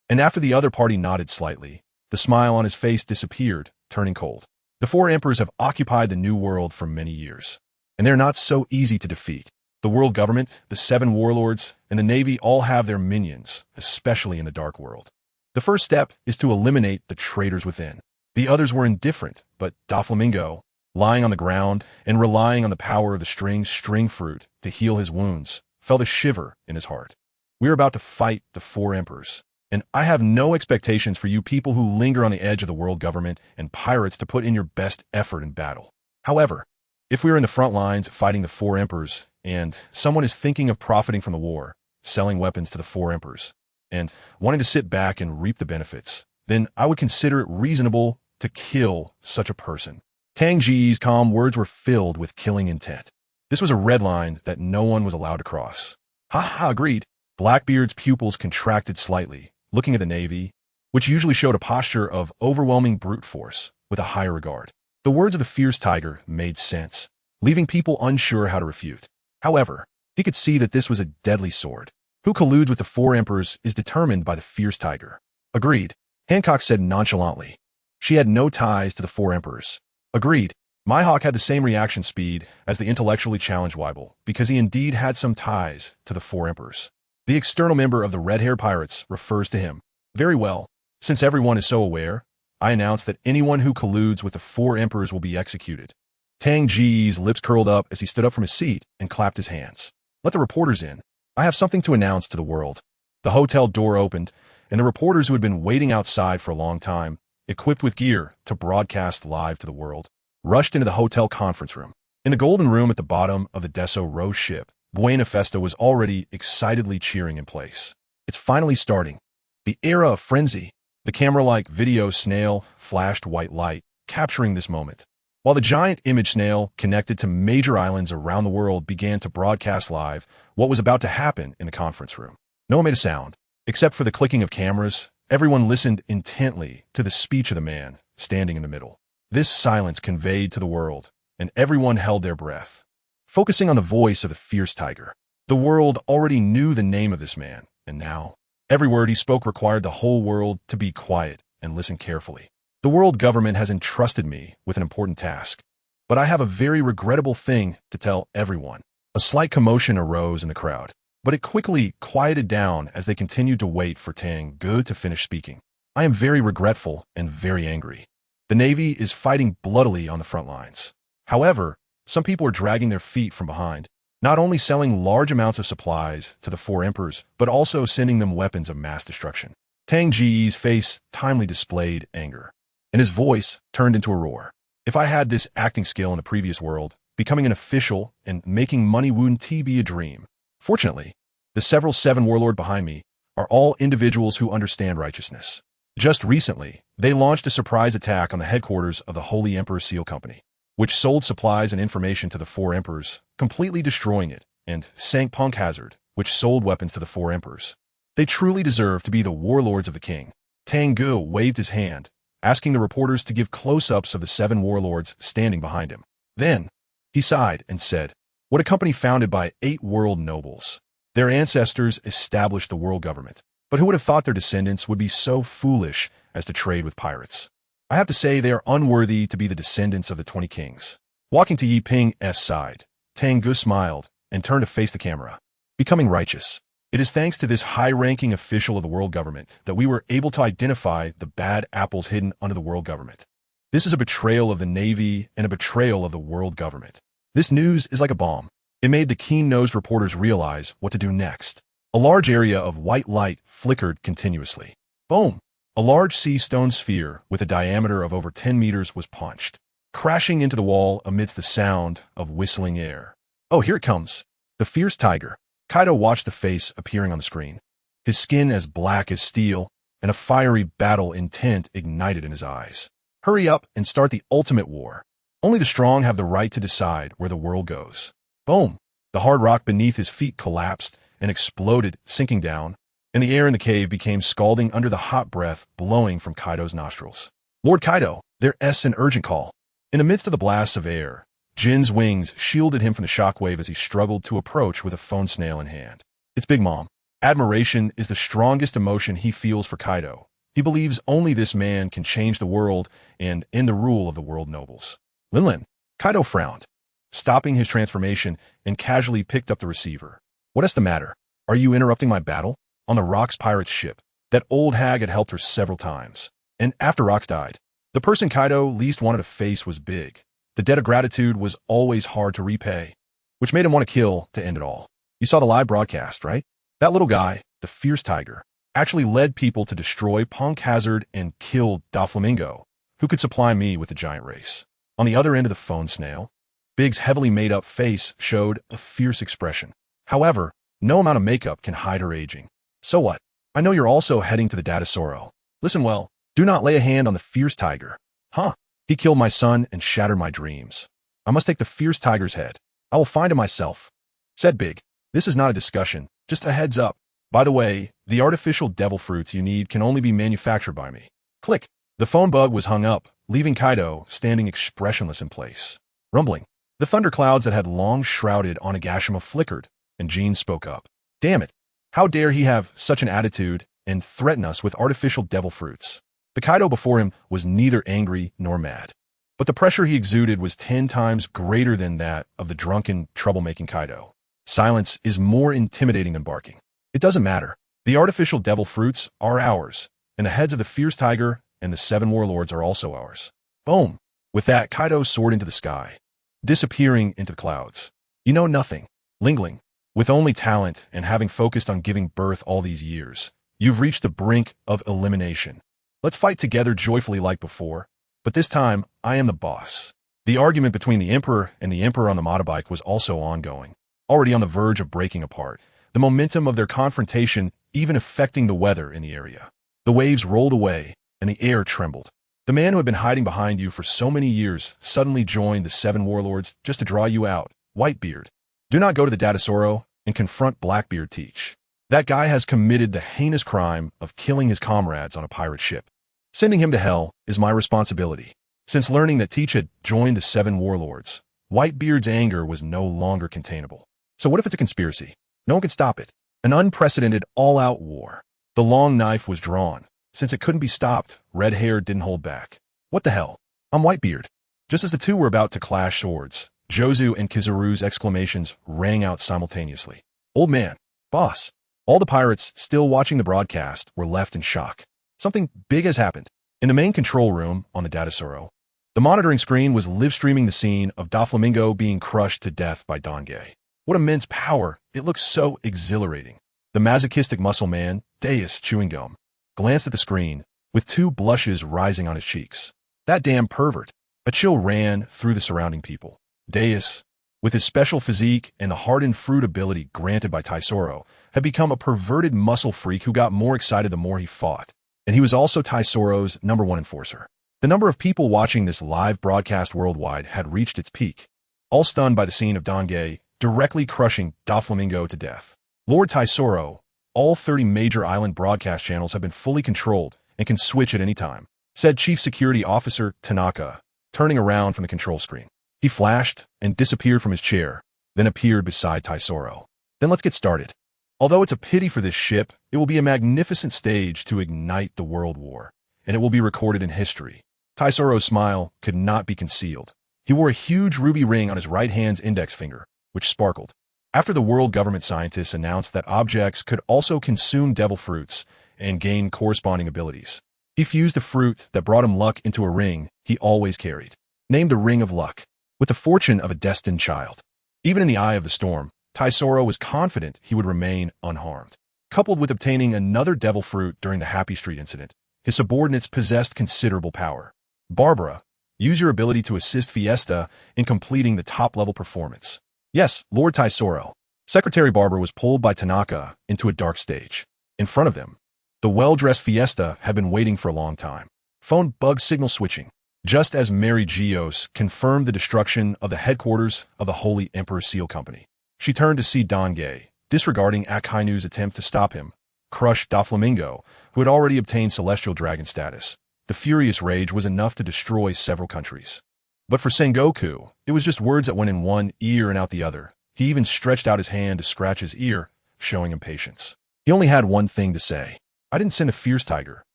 and after the other party nodded slightly, the smile on his face disappeared, turning cold. The 4 emperors have occupied the New World for many years, and they're not so easy to defeat. The world government, the 7 warlords, and the Navy all have their minions, especially in the Dark World. The first step is to eliminate the traitors within. The others were indifferent, but Doflamingo, lying on the ground and relying on the power of the string fruit to heal his wounds, felt a shiver in his heart. We're about to fight the 4 emperors, and I have no expectations for you people who linger on the edge of the world government and pirates to put in your best effort in battle. However, if we're in the front lines fighting the 4 emperors, and someone is thinking of profiting from the war, selling weapons to the 4 emperors, and wanting to sit back and reap the benefits, then I would consider it reasonable to kill such a person. Tang Ge's calm words were filled with killing intent. This was a red line that no one was allowed to cross. Ha ha, agreed. Blackbeard's pupils contracted slightly, looking at the Navy, which usually showed a posture of overwhelming brute force, with a higher regard. The words of the fierce tiger made sense, leaving people unsure how to refute. However, he could see that this was a deadly sword. Who colludes with the 4 emperors is determined by the fierce tiger. Agreed. Hancock said nonchalantly. She had no ties to the 4 emperors. Agreed. Mihawk had the same reaction speed as the intellectually challenged Weibel, because he indeed had some ties to the 4 emperors. The external member of the red-haired pirates refers to him. Very well. Since everyone is so aware, I announce that anyone who colludes with the 4 emperors will be executed. Tang Ge's lips curled up as he stood up from his seat and clapped his hands. Let the reporters in. I have something to announce to the world. The hotel door opened, and the reporters who had been waiting outside for a long time, equipped with gear to broadcast live to the world, rushed into the hotel conference room. In the golden room at the bottom of the Deso Rose ship, Buena Festa was already excitedly cheering in place. It's finally starting. The era of frenzy. The camera-like video snail flashed white light, capturing this moment. While the giant image snail connected to major islands around the world began to broadcast live what was about to happen in the conference room. No one made a sound. Except for the clicking of cameras, everyone listened intently to the speech of the man standing in the middle. This silence conveyed to the world, and everyone held their breath, focusing on the voice of the fierce tiger. The world already knew the name of this man, and now, every word he spoke required the whole world to be quiet and listen carefully. The world government has entrusted me with an important task, but I have a very regrettable thing to tell everyone. A slight commotion arose in the crowd, but it quickly quieted down as they continued to wait for Tang Ge to finish speaking. I am very regretful and very angry. The Navy is fighting bloodily on the front lines. However, some people are dragging their feet from behind, not only selling large amounts of supplies to the four emperors, but also sending them weapons of mass destruction. Tang Ge's face timely displayed anger, and his voice turned into a roar. If I had this acting skill in the previous world, becoming an official and making money wouldn't be a dream. Fortunately, the several seven warlord behind me are all individuals who understand righteousness. Just recently, they launched a surprise attack on the headquarters of the Holy Emperor Seal Company, which sold supplies and information to the four emperors, completely destroying it, and sank Punk Hazard, which sold weapons to the four emperors. They truly deserve to be the warlords of the king. Tang Ge waved his hand, asking the reporters to give close-ups of the seven warlords standing behind him. Then, he sighed and said, "What a company founded by 8 world nobles. Their ancestors established the world government. But who would have thought their descendants would be so foolish as to trade with pirates? I have to say they are unworthy to be the descendants of the 20 kings." Walking to Yi Ping's side, Tang Ge smiled and turned to face the camera. Becoming righteous. It is thanks to this high-ranking official of the world government that we were able to identify the bad apples hidden under the world government. This is a betrayal of the Navy and a betrayal of the world government. This news is like a bomb. It made the keen-nosed reporters realize what to do next. A large area of white light flickered continuously. Boom! A large sea stone sphere with a diameter of over 10 meters was punched, crashing into the wall amidst the sound of whistling air. Oh, here it comes. The fierce tiger. Kaido watched the face appearing on the screen, his skin as black as steel, and a fiery battle intent ignited in his eyes. Hurry up and start the ultimate war. Only the strong have the right to decide where the world goes. Boom! The hard rock beneath his feet collapsed and exploded, sinking down, and the air in the cave became scalding under the hot breath blowing from Kaido's nostrils. Lord Kaido, there's an urgent call. In the midst of the blasts of air, Jin's wings shielded him from the shockwave as he struggled to approach with a phone snail in hand. It's Big Mom. Admiration is the strongest emotion he feels for Kaido. He believes only this man can change the world and end the rule of the world nobles. Linlin. Kaido frowned, stopping his transformation, and casually picked up the receiver. What's the matter? Are you interrupting my battle? On the Rock's pirate ship, that old hag had helped her several times. And after Rox died, the person Kaido least wanted to face was Big. The debt of gratitude was always hard to repay, which made him want to kill to end it all. You saw the live broadcast, right? That little guy, the fierce tiger, actually led people to destroy Punk Hazard and kill Doflamingo, who could supply me with the giant race. On the other end of the phone snail, Big's heavily made-up face showed a fierce expression. However, no amount of makeup can hide her aging. So what? I know you're also heading to the Datasoro. Listen well, do not lay a hand on the fierce tiger. Huh? He killed my son and shattered my dreams. I must take the fierce tiger's head. I will find him myself. Said Big. This is not a discussion, just a heads up. By the way, the artificial devil fruits you need can only be manufactured by me. Click. The phone bug was hung up, leaving Kaido standing expressionless in place. Rumbling. The thunderclouds that had long shrouded Onigashima flickered, and Jean spoke up. Damn it. How dare he have such an attitude and threaten us with artificial devil fruits? The Kaido before him was neither angry nor mad, but the pressure he exuded was 10 times greater than that of the drunken, troublemaking Kaido. Silence is more intimidating than barking. It doesn't matter. The artificial devil fruits are ours, and the heads of the fierce tiger and the 7 warlords are also ours. Boom! With that, Kaido soared into the sky, disappearing into the clouds. You know nothing. Lingling. With only talent and having focused on giving birth all these years, you've reached the brink of elimination. Let's fight together joyfully like before, but this time, I am the boss. The argument between the Emperor and the Emperor on the motorbike was also ongoing, already on the verge of breaking apart, the momentum of their confrontation even affecting the weather in the area. The waves rolled away, and the air trembled. The man who had been hiding behind you for so many years suddenly joined the 7 warlords just to draw you out. Whitebeard. Do not go to the Datasoro and confront Blackbeard Teach. That guy has committed the heinous crime of killing his comrades on a pirate ship. Sending him to hell is my responsibility. Since learning that Teach had joined the Seven Warlords, Whitebeard's anger was no longer containable. So what if it's a conspiracy? No one could stop it. An unprecedented, all-out war. The long knife was drawn. Since it couldn't be stopped, Red Hair didn't hold back. What the hell? I'm Whitebeard. Just as the two were about to clash swords, Jozu and Kizaru's exclamations rang out simultaneously. Old man, boss. All the pirates, still watching the broadcast, were left in shock. Something big has happened. In the main control room on the Datasoro, the monitoring screen was live-streaming the scene of Doflamingo being crushed to death by Tang Ge. What immense power! It looks so exhilarating. The masochistic muscle man, Deus chewing gum, glanced at the screen, with two blushes rising on his cheeks. That damn pervert! A chill ran through the surrounding people. Deus, with his special physique and the hardened fruit ability granted by Taisoro, had become a perverted muscle freak who got more excited the more he fought. And he was also Taisoro's #1 enforcer. The number of people watching this live broadcast worldwide had reached its peak, all stunned by the scene of Tang Ge directly crushing Doflamingo to death. Lord Taisoro, all 30 major island broadcast channels have been fully controlled and can switch at any time, said Chief Security Officer Tanaka, turning around from the control screen. He flashed and disappeared from his chair, then appeared beside Taisoro. Then let's get started. Although it's a pity for this ship, it will be a magnificent stage to ignite the World War, and it will be recorded in history. Taisoro's smile could not be concealed. He wore a huge ruby ring on his right hand's index finger, which sparkled. After the world government scientists announced that objects could also consume devil fruits and gain corresponding abilities, he fused a fruit that brought him luck into a ring he always carried, named the Ring of Luck, with the fortune of a destined child. Even in the eye of the storm, Taisoro was confident he would remain unharmed. Coupled with obtaining another devil fruit during the Happy Street incident, his subordinates possessed considerable power. Barbara, use your ability to assist Fiesta in completing the top-level performance. Yes, Lord Taisoro. Secretary Barbara was pulled by Tanaka into a dark stage. In front of them, the well-dressed Fiesta had been waiting for a long time. Phone bug signal switching. Just as Mary Gios confirmed the destruction of the headquarters of the Holy Emperor Seal Company, she turned to see Tang Ge, disregarding Akainu's attempt to stop him, crush Doflamingo, who had already obtained Celestial Dragon status. The furious rage was enough to destroy several countries. But for Sengoku, it was just words that went in one ear and out the other. He even stretched out his hand to scratch his ear, showing impatience. He only had one thing to say. I didn't send a fierce tiger.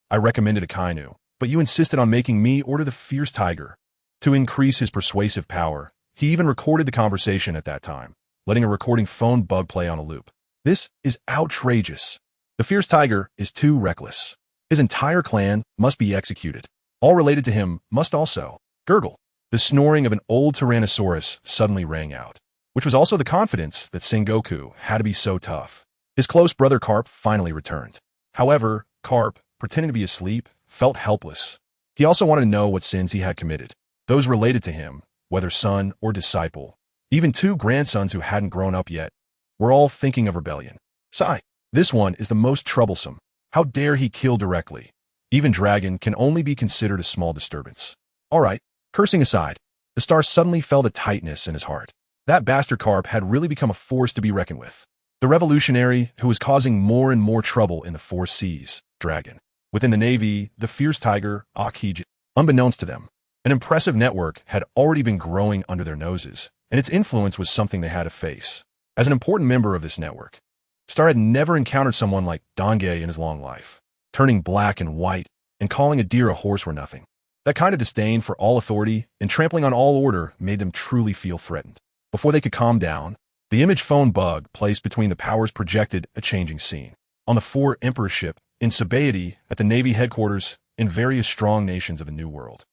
I recommended a Kainu, but you insisted on making me order the fierce tiger. To increase his persuasive power, he even recorded the conversation at that time, letting a recording phone bug play on a loop. This is outrageous. The fierce tiger is too reckless. His entire clan must be executed. All related to him must also. Gurgle. The snoring of an old Tyrannosaurus suddenly rang out, which was also the confidence that Sengoku had to be so tough. His close brother Carp finally returned. However, Carp, pretending to be asleep, felt helpless. He also wanted to know what sins he had committed. Those related to him, whether son or disciple, even two grandsons who hadn't grown up yet, were all thinking of rebellion. Sigh. This one is the most troublesome. How dare he kill directly? Even Dragon can only be considered a small disturbance. All right. Cursing aside, the star suddenly felt a tightness in his heart. That bastard Carp had really become a force to be reckoned with. The revolutionary who was causing more and more trouble in the four seas, Dragon. Within the Navy, the fierce tiger, Akij. Unbeknownst to them, an impressive network had already been growing under their noses, and its influence was something they had to face. As an important member of this network, Star had never encountered someone like Tang Ge in his long life. Turning black and white and calling a deer a horse were nothing. That kind of disdain for all authority and trampling on all order made them truly feel threatened. Before they could calm down, the image phone bug placed between the powers projected a changing scene. On the four Emperor ship, in Sabaody, at the Navy headquarters, in various strong nations of a new world.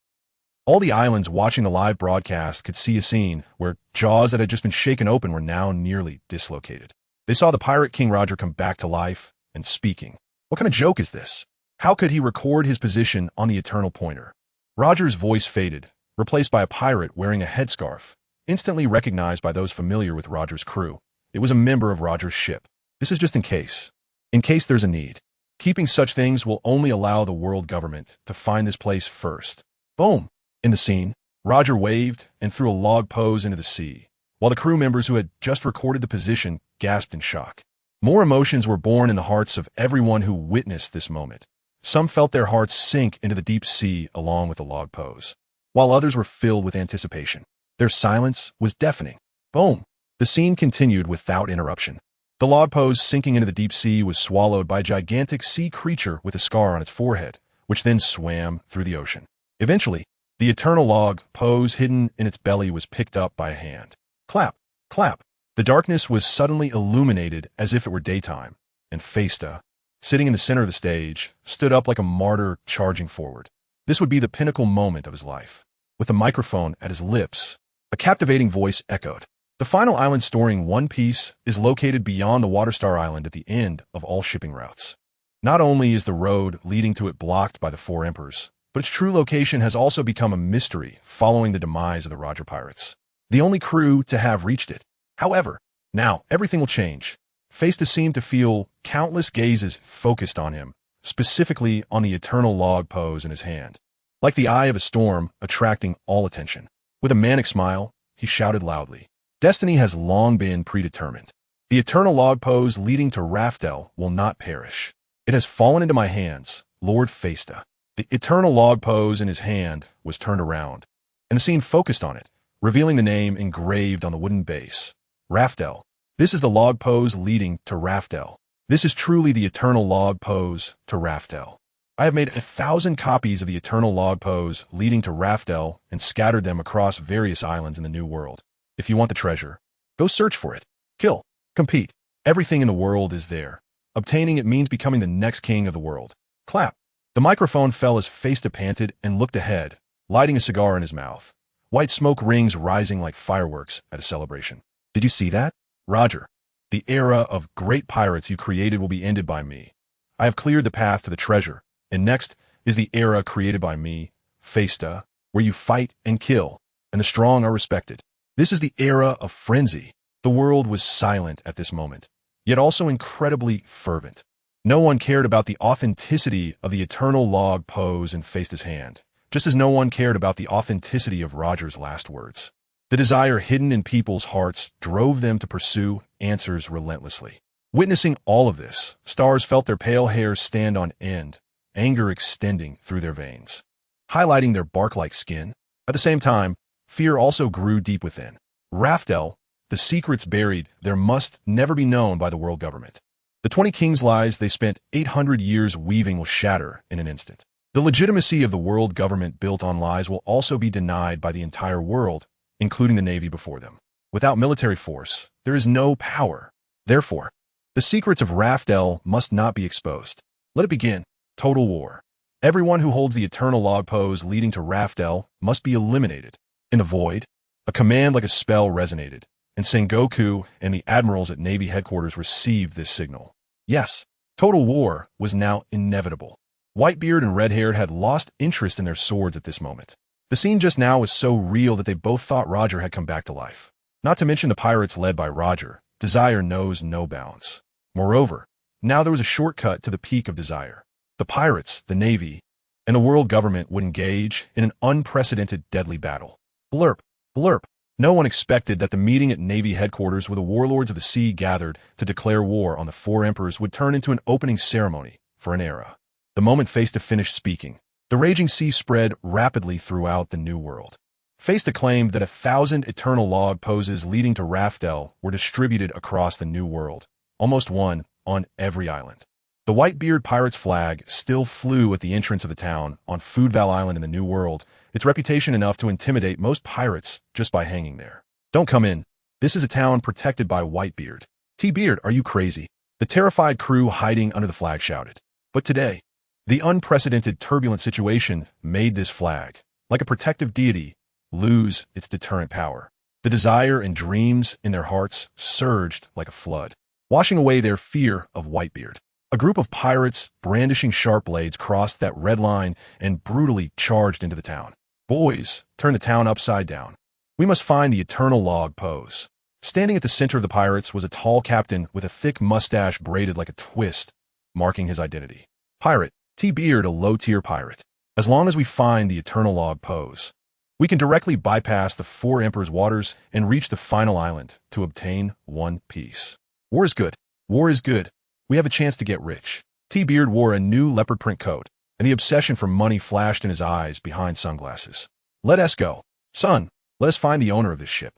All the islands watching the live broadcast could see a scene where jaws that had just been shaken open were now nearly dislocated. They saw the pirate King Roger come back to life and speaking. What kind of joke is this? How could he record his position on the eternal pointer? Roger's voice faded, replaced by a pirate wearing a headscarf, instantly recognized by those familiar with Roger's crew. It was a member of Roger's ship. This is just in case. In case there's a need. Keeping such things will only allow the world government to find this place first. Boom! In the scene, Roger waved and threw a log pose into the sea, while the crew members who had just recorded the position gasped in shock. More emotions were born in the hearts of everyone who witnessed this moment. Some felt their hearts sink into the deep sea along with the log pose. while others were filled with anticipation. Their silence was deafening. Boom! The scene continued without interruption. The log pose sinking into the deep sea was swallowed by a gigantic sea creature with a scar on its forehead, which then swam through the ocean. Eventually, the eternal log pose hidden in its belly was picked up by a hand. Clap! Clap! The darkness was suddenly illuminated as if it were daytime, and Feista, sitting in the center of the stage, stood up like a martyr charging forward. This would be the pinnacle moment of his life. With a microphone at his lips, a captivating voice echoed. The final island storing One Piece is located beyond the Waterstar Island at the end of all shipping routes. Not only is the road leading to it blocked by the Four Emperors, but its true location has also become a mystery following the demise of the Roger Pirates, the only crew to have reached it. However, now everything will change. Feista seemed to feel countless gazes focused on him, specifically on the eternal log pose in his hand. Like the eye of a storm, attracting all attention. With a manic smile, he shouted loudly, "Destiny has long been predetermined. The eternal log pose leading to Raftel will not perish. It has fallen into my hands, Lord Feista." The eternal log pose in his hand was turned around, and the scene focused on it, revealing the name engraved on the wooden base. Raftel. This is the log pose leading to Raftel. This is truly the eternal log pose to Raftel. I have made 1,000 copies of the eternal log pose leading to Raftel and scattered them across various islands in the New World. If you want the treasure, go search for it. Kill. Compete. Everything in the world is there. Obtaining it means becoming the next king of the world. Clap. The microphone fell as Feista panted and looked ahead, lighting a cigar in his mouth. White smoke rings rising like fireworks at a celebration. Did you see that? Roger. The era of great pirates you created will be ended by me. I have cleared the path to the treasure, and next is the era created by me, Feista, where you fight and kill, and the strong are respected. This is the era of frenzy. The world was silent at this moment, yet also incredibly fervent. No one cared about the authenticity of the eternal log pose in Feista's hand, just as no one cared about the authenticity of Roger's last words. The desire hidden in people's hearts drove them to pursue answers relentlessly. Witnessing all of this, stars felt their pale hairs stand on end, anger extending through their veins, highlighting their bark-like skin. At the same time, fear also grew deep within. Raftel, the secrets buried there must never be known by the world government. The 20 kings' lies they spent 800 years weaving will shatter in an instant. The legitimacy of the world government built on lies will also be denied by the entire world, including the Navy before them. Without military force, there is no power. Therefore, the secrets of Raftel must not be exposed. Let it begin. Total war. Everyone who holds the eternal log pose leading to Raftel must be eliminated. In the void, a command like a spell resonated, and Sengoku and the admirals at Navy headquarters received this signal. Yes, total war was now inevitable. Whitebeard and Redhaired had lost interest in their swords at this moment. The scene just now was so real that they both thought Roger had come back to life. Not to mention the pirates led by Roger. Desire knows no bounds. Moreover, now there was a shortcut to the peak of desire. The pirates, the Navy, and the world government would engage in an unprecedented deadly battle. Blurp, blurp. No one expected that the meeting at Navy headquarters where the warlords of the sea gathered to declare war on the Four Emperors would turn into an opening ceremony for an era. The moment Feista finished speaking, the raging sea spread rapidly throughout the New World. Feista claimed that 1,000 eternal log poses leading to Raftel were distributed across the New World, almost one on every island. The Whitebeard pirates' flag still flew at the entrance of the town on Foodval Island in the New World, its reputation enough to intimidate most pirates just by hanging there. Don't come in. This is a town protected by Whitebeard. T-Beard, are you crazy? The terrified crew hiding under the flag shouted. But today, the unprecedented turbulent situation made this flag, like a protective deity, lose its deterrent power. The desire and dreams in their hearts surged like a flood, washing away their fear of Whitebeard. A group of pirates brandishing sharp blades crossed that red line and brutally charged into the town. Boys, turn the town upside down. We must find the eternal log pose. Standing at the center of the pirates was a tall captain with a thick mustache braided like a twist, marking his identity. Pirate, T-Beard, a low-tier pirate. As long as we find the eternal log pose, we can directly bypass the Four Emperors' waters and reach the final island to obtain One Piece. War is good. War is good. We have a chance to get rich. T-Beard wore a new leopard print coat, and the obsession for money flashed in his eyes behind sunglasses. Let us go. Son, let us find the owner of this ship.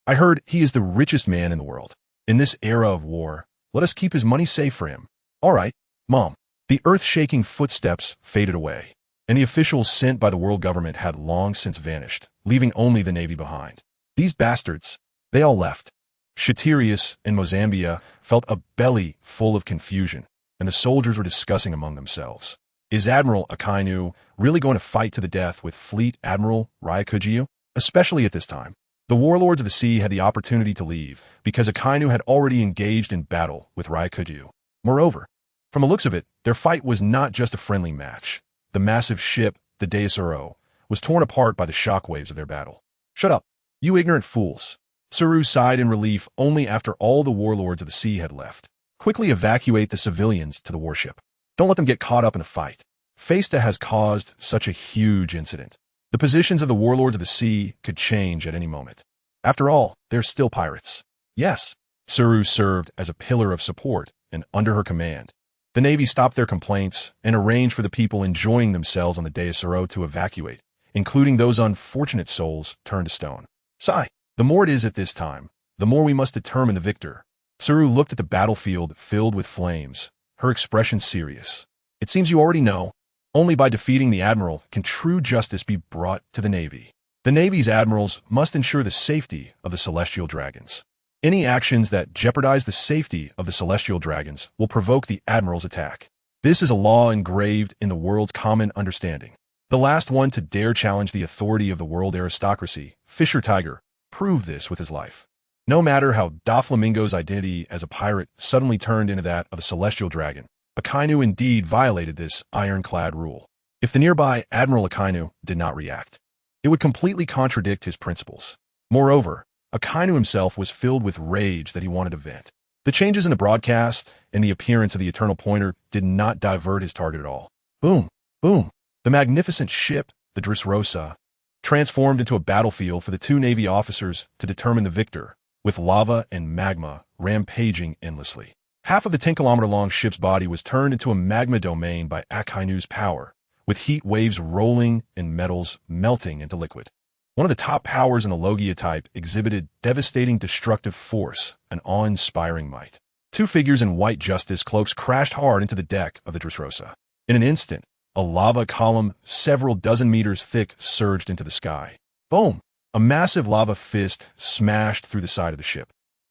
I heard he is the richest man in the world. In this era of war, let us keep his money safe for him. All right, Mom. The earth-shaking footsteps faded away, and the officials sent by the world government had long since vanished, leaving only the Navy behind. These bastards, they all left. Shitirius and Mozambia felt a belly full of confusion, and the soldiers were discussing among themselves. Is Admiral Akainu really going to fight to the death with Fleet Admiral Ryakujiu? Especially at this time. The warlords of the sea had the opportunity to leave because Akainu had already engaged in battle with Ryakujiu. Moreover, from the looks of it, their fight was not just a friendly match. The massive ship, the Daisuro, was torn apart by the shockwaves of their battle. Shut up, you ignorant fools. Tsuru sighed in relief only after all the warlords of the sea had left. Quickly evacuate the civilians to the warship. Don't let them get caught up in a fight. Festa has caused such a huge incident. The positions of the warlords of the sea could change at any moment. After all, they're still pirates. Yes, Tsuru served as a pillar of support and under her command. The Navy stopped their complaints and arranged for the people enjoying themselves on the Daisuro to evacuate, including those unfortunate souls turned to stone. Sigh, the more it is at this time, the more we must determine the victor. Tsuru looked at the battlefield filled with flames, her expression serious. It seems you already know. Only by defeating the admiral can true justice be brought to the Navy. The Navy's admirals must ensure the safety of the celestial dragons. Any actions that jeopardize the safety of the celestial dragons will provoke the admiral's attack. This is a law engraved in the world's common understanding. The last one to dare challenge the authority of the world aristocracy, Fisher Tiger, proved this with his life. No matter how Doflamingo's identity as a pirate suddenly turned into that of a celestial dragon, Akainu indeed violated this ironclad rule. If the nearby Admiral Akainu did not react, it would completely contradict his principles. Moreover, Akainu himself was filled with rage that he wanted to vent. The changes in the broadcast and the appearance of the Eternal Pointer did not divert his target at all. Boom, boom. The magnificent ship, the Dressrosa, transformed into a battlefield for the two Navy officers to determine the victor, with lava and magma rampaging endlessly. Half of the 10-kilometer-long ship's body was turned into a magma domain by Akainu's power, with heat waves rolling and metals melting into liquid. One of the top powers in the Logia type exhibited devastating destructive force and awe-inspiring might. Two figures in white justice cloaks crashed hard into the deck of the Dressrosa. In an instant, a lava column several dozen meters thick surged into the sky. Boom! A massive lava fist smashed through the side of the ship,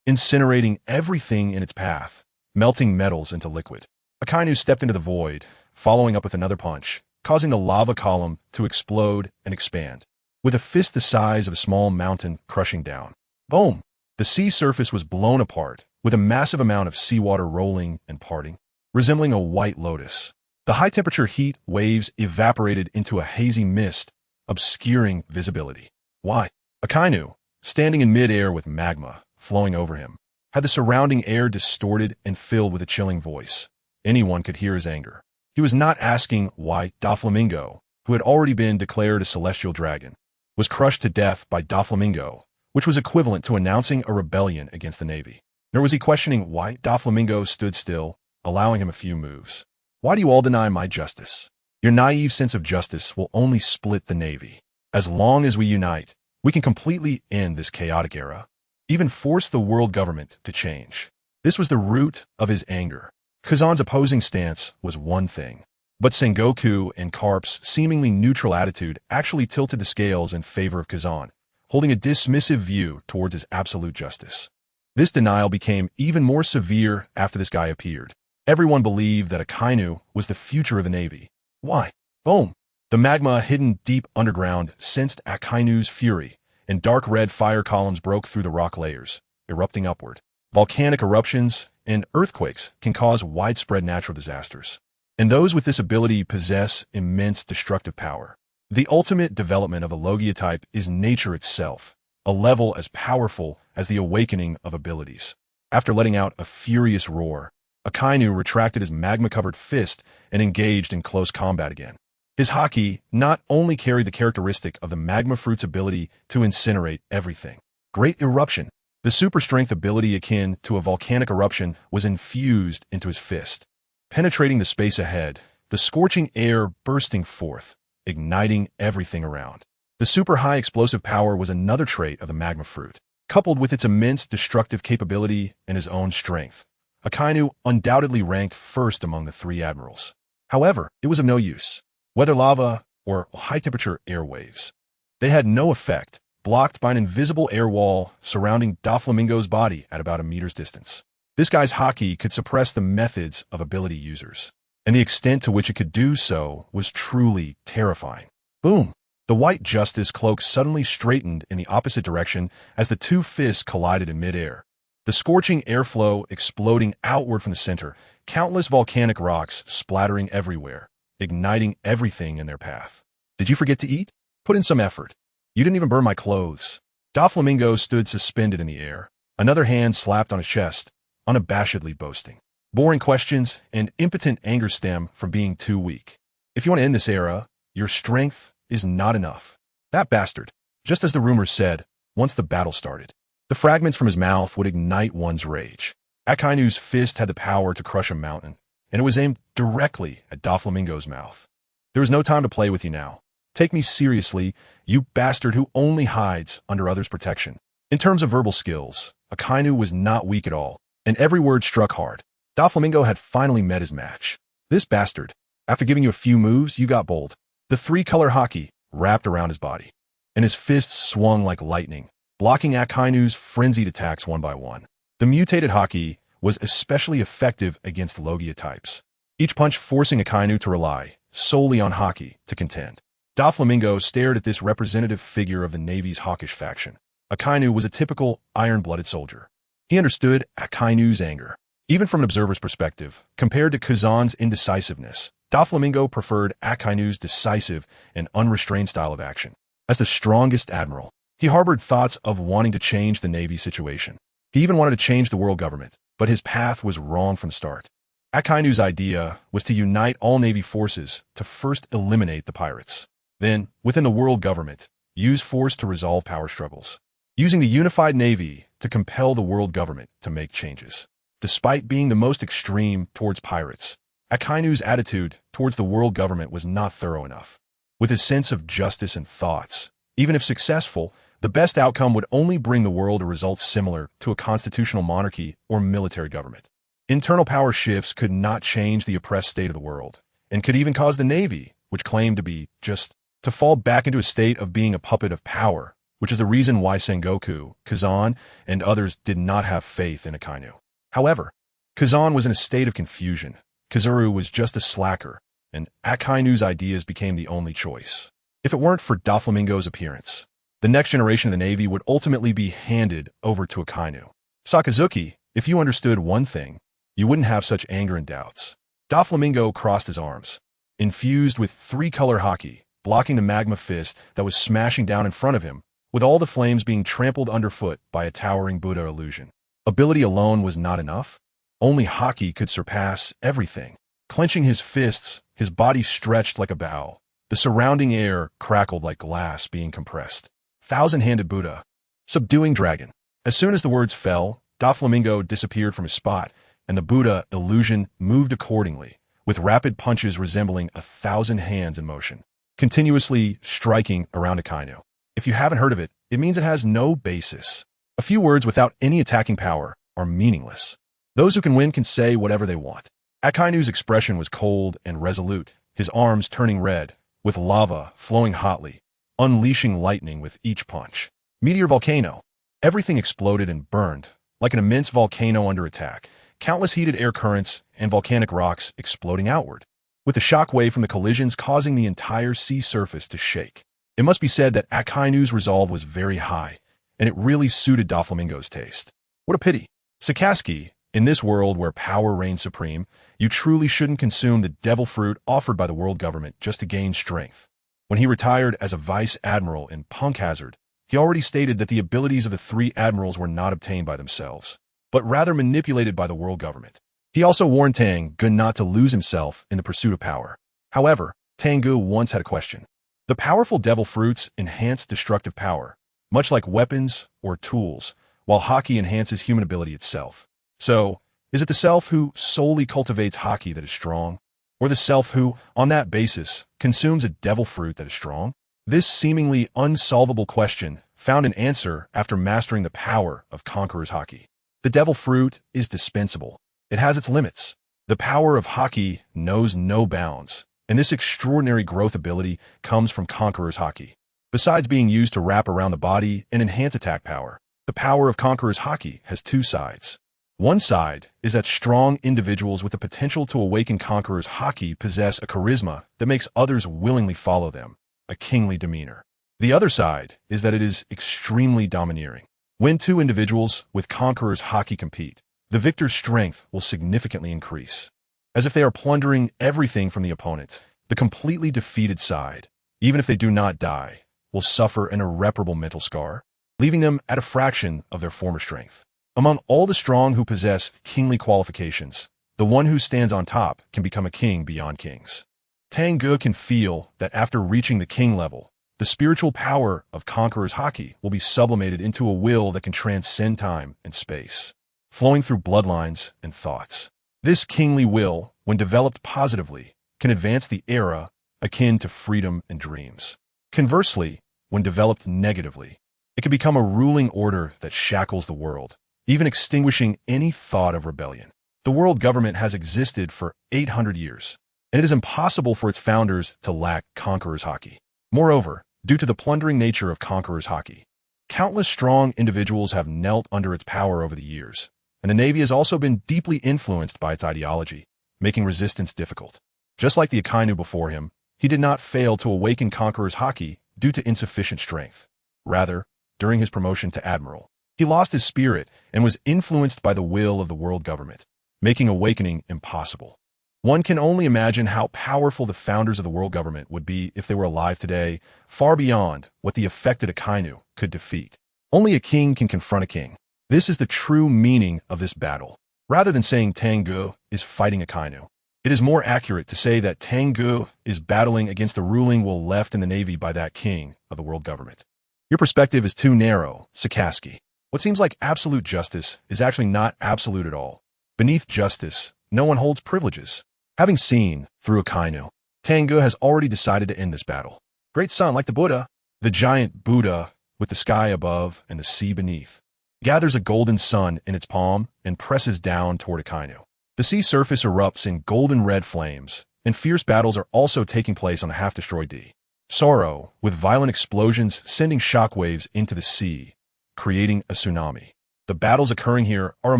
incinerating everything in its path, melting metals into liquid. Akainu stepped into the void, following up with another punch, causing the lava column to explode and expand, with a fist the size of a small mountain crushing down. Boom! The sea surface was blown apart, with a massive amount of seawater rolling and parting, resembling a white lotus. The high-temperature heat waves evaporated into a hazy mist, obscuring visibility. Why? Akainu, standing in mid-air with magma flowing over him, had the surrounding air distorted and filled with a chilling voice. Anyone could hear his anger. He was not asking why Doflamingo, who had already been declared a celestial dragon, was crushed to death by Doflamingo, which was equivalent to announcing a rebellion against the Navy. Nor was he questioning why Doflamingo stood still, allowing him a few moves. Why do you all deny my justice? Your naive sense of justice will only split the Navy. As long as we unite, we can completely end this chaotic era, even force the world government to change. This was the root of his anger. Kazan's opposing stance was one thing, but Sengoku and Karp's seemingly neutral attitude actually tilted the scales in favor of Kazan, holding a dismissive view towards his absolute justice. This denial became even more severe after this guy appeared. Everyone believed that Akainu was the future of the Navy. Why? Boom! The magma hidden deep underground sensed Akainu's fury, and dark red fire columns broke through the rock layers, erupting upward. Volcanic eruptions and earthquakes can cause widespread natural disasters, and those with this ability possess immense destructive power. The ultimate development of a Logia type is nature itself, a level as powerful as the awakening of abilities. After letting out a furious roar, Akainu retracted his magma-covered fist and engaged in close combat again. His haki not only carried the characteristic of the magma fruit's ability to incinerate everything. Great eruption. The super strength ability akin to a volcanic eruption was infused into his fist, penetrating the space ahead, the scorching air bursting forth, igniting everything around. The super high explosive power was another trait of the magma fruit. Coupled with its immense destructive capability and his own strength, Akainu undoubtedly ranked first among the three admirals. However, it was of no use. Whether lava or high-temperature air waves, they had no effect, blocked by an invisible air wall surrounding Doflamingo's body at about a meter's distance. This guy's haki could suppress the methods of ability users, and the extent to which it could do so was truly terrifying. Boom! The white justice cloak suddenly straightened in the opposite direction as the two fists collided in midair. The scorching airflow exploding outward from the center, countless volcanic rocks splattering everywhere, igniting everything in their path. Did you forget to eat? Put in some effort. You didn't even burn my clothes. Doflamingo stood suspended in the air, another hand slapped on his chest, unabashedly boasting. Boring questions and impotent anger stem from being too weak. If you want to end this era, your strength is not enough. That bastard, just as the rumors said, once the battle started, the fragments from his mouth would ignite one's rage. Akainu's fist had the power to crush a mountain, and it was aimed directly at Doflamingo's mouth. There is no time to play with you now. Take me seriously, you bastard who only hides under others' protection. In terms of verbal skills, Akainu was not weak at all, and every word struck hard. Doflamingo had finally met his match. This bastard, after giving you a few moves, you got bold. The three-color haki wrapped around his body, and his fists swung like lightning, blocking Akainu's frenzied attacks one by one. The mutated haki was especially effective against Logia types, each punch forcing Akainu to rely solely on haki to contend. Doflamingo stared at this representative figure of the Navy's hawkish faction. Akainu was a typical iron-blooded soldier. He understood Akainu's anger. Even from an observer's perspective, compared to Kazan's indecisiveness, Doflamingo preferred Akainu's decisive and unrestrained style of action. As the strongest admiral, he harbored thoughts of wanting to change the Navy's situation. He even wanted to change the world government, but his path was wrong from the start. Akainu's idea was to unite all Navy forces to first eliminate the pirates. Then, within the world government, use force to resolve power struggles, using the unified Navy to compel the world government to make changes. Despite being the most extreme towards pirates, Akainu's attitude towards the world government was not thorough enough. With his sense of justice and thoughts, even if successful, the best outcome would only bring the world a result similar to a constitutional monarchy or military government. Internal power shifts could not change the oppressed state of the world, and could even cause the Navy, which claimed to be just, to fall back into a state of being a puppet of power, which is the reason why Sengoku, Kazan, and others did not have faith in Akainu. However, Kazan was in a state of confusion. Kazuru was just a slacker, and Akainu's ideas became the only choice. If it weren't for Doflamingo's appearance, the next generation of the Navy would ultimately be handed over to Akainu. Sakazuki, if you understood one thing, you wouldn't have such anger and doubts. Doflamingo crossed his arms, infused with three-color haki, blocking the magma fist that was smashing down in front of him, with all the flames being trampled underfoot by a towering Buddha illusion. Ability alone was not enough. Only haki could surpass everything. Clenching his fists, his body stretched like a bow. The surrounding air crackled like glass being compressed. Thousand-handed Buddha. Subduing dragon. As soon as the words fell, Doflamingo disappeared from his spot, and the Buddha illusion moved accordingly, with rapid punches resembling 1,000 hands in motion, continuously striking around Akainu. If you haven't heard of it, it means it has no basis. A few words without any attacking power are meaningless. Those who can win can say whatever they want. Akainu's expression was cold and resolute, his arms turning red, with lava flowing hotly, unleashing lightning with each punch. Meteor volcano. Everything exploded and burned, like an immense volcano under attack, countless heated air currents and volcanic rocks exploding outward, with the shock wave from the collisions causing the entire sea surface to shake. It must be said that Akainu's resolve was very high, and it really suited Doflamingo's taste. What a pity. Sakazuki, in this world where power reigns supreme, you truly shouldn't consume the devil fruit offered by the world government just to gain strength. When he retired as a vice admiral in Punk Hazard, he already stated that the abilities of the three admirals were not obtained by themselves, but rather manipulated by the world government. He also warned Tang Ge not to lose himself in the pursuit of power. However, Tang Ge once had a question. The powerful devil fruits enhance destructive power, much like weapons or tools, while haki enhances human ability itself. So, is it the self who solely cultivates haki that is strong, or the self who, on that basis, consumes a devil fruit that is strong? This seemingly unsolvable question found an answer after mastering the power of Conqueror's Haki. The devil fruit is dispensable. It has its limits. The power of Haki knows no bounds, and this extraordinary growth ability comes from Conqueror's Haki. Besides being used to wrap around the body and enhance attack power, the power of Conqueror's Haki has two sides. One side is that strong individuals with the potential to awaken Conqueror's Haki possess a charisma that makes others willingly follow them, a kingly demeanor. The other side is that it is extremely domineering. When two individuals with Conqueror's Haki compete, the victor's strength will significantly increase. As if they are plundering everything from the opponent, the completely defeated side, even if they do not die, will suffer an irreparable mental scar, leaving them at a fraction of their former strength. Among all the strong who possess kingly qualifications, the one who stands on top can become a king beyond kings. Tang Ge can feel that after reaching the king level, the spiritual power of Conqueror's Haki will be sublimated into a will that can transcend time and space, flowing through bloodlines and thoughts. This kingly will, when developed positively, can advance the era akin to freedom and dreams. Conversely, when developed negatively, it can become a ruling order that shackles the world, even extinguishing any thought of rebellion. The world government has existed for 800 years, and it is impossible for its founders to lack Conqueror's Haki. Moreover, due to the plundering nature of Conqueror's Haki, countless strong individuals have knelt under its power over the years, and the Navy has also been deeply influenced by its ideology, making resistance difficult. Just like the Akainu before him, he did not fail to awaken Conqueror's Haki due to insufficient strength. Rather, during his promotion to admiral, he lost his spirit and was influenced by the will of the world government, making awakening impossible. One can only imagine how powerful the founders of the world government would be if they were alive today, far beyond what the affected Akainu could defeat. Only a king can confront a king. This is the true meaning of this battle. Rather than saying Tang Ge is fighting Akainu, it is more accurate to say that Tang Ge is battling against the ruling will left in the Navy by that king of the world government. Your perspective is too narrow, Sakaski. What seems like absolute justice is actually not absolute at all. Beneath justice, no one holds privileges. Having seen through Akainu, Tang Ge has already decided to end this battle. Great sun, like the Buddha, the giant Buddha with the sky above and the sea beneath, gathers a golden sun in its palm and presses down toward Akainu. The sea surface erupts in golden red flames, and fierce battles are also taking place on the half-destroyed D. Sorrow, with violent explosions sending shockwaves into the sea, creating a tsunami. The battles occurring here are a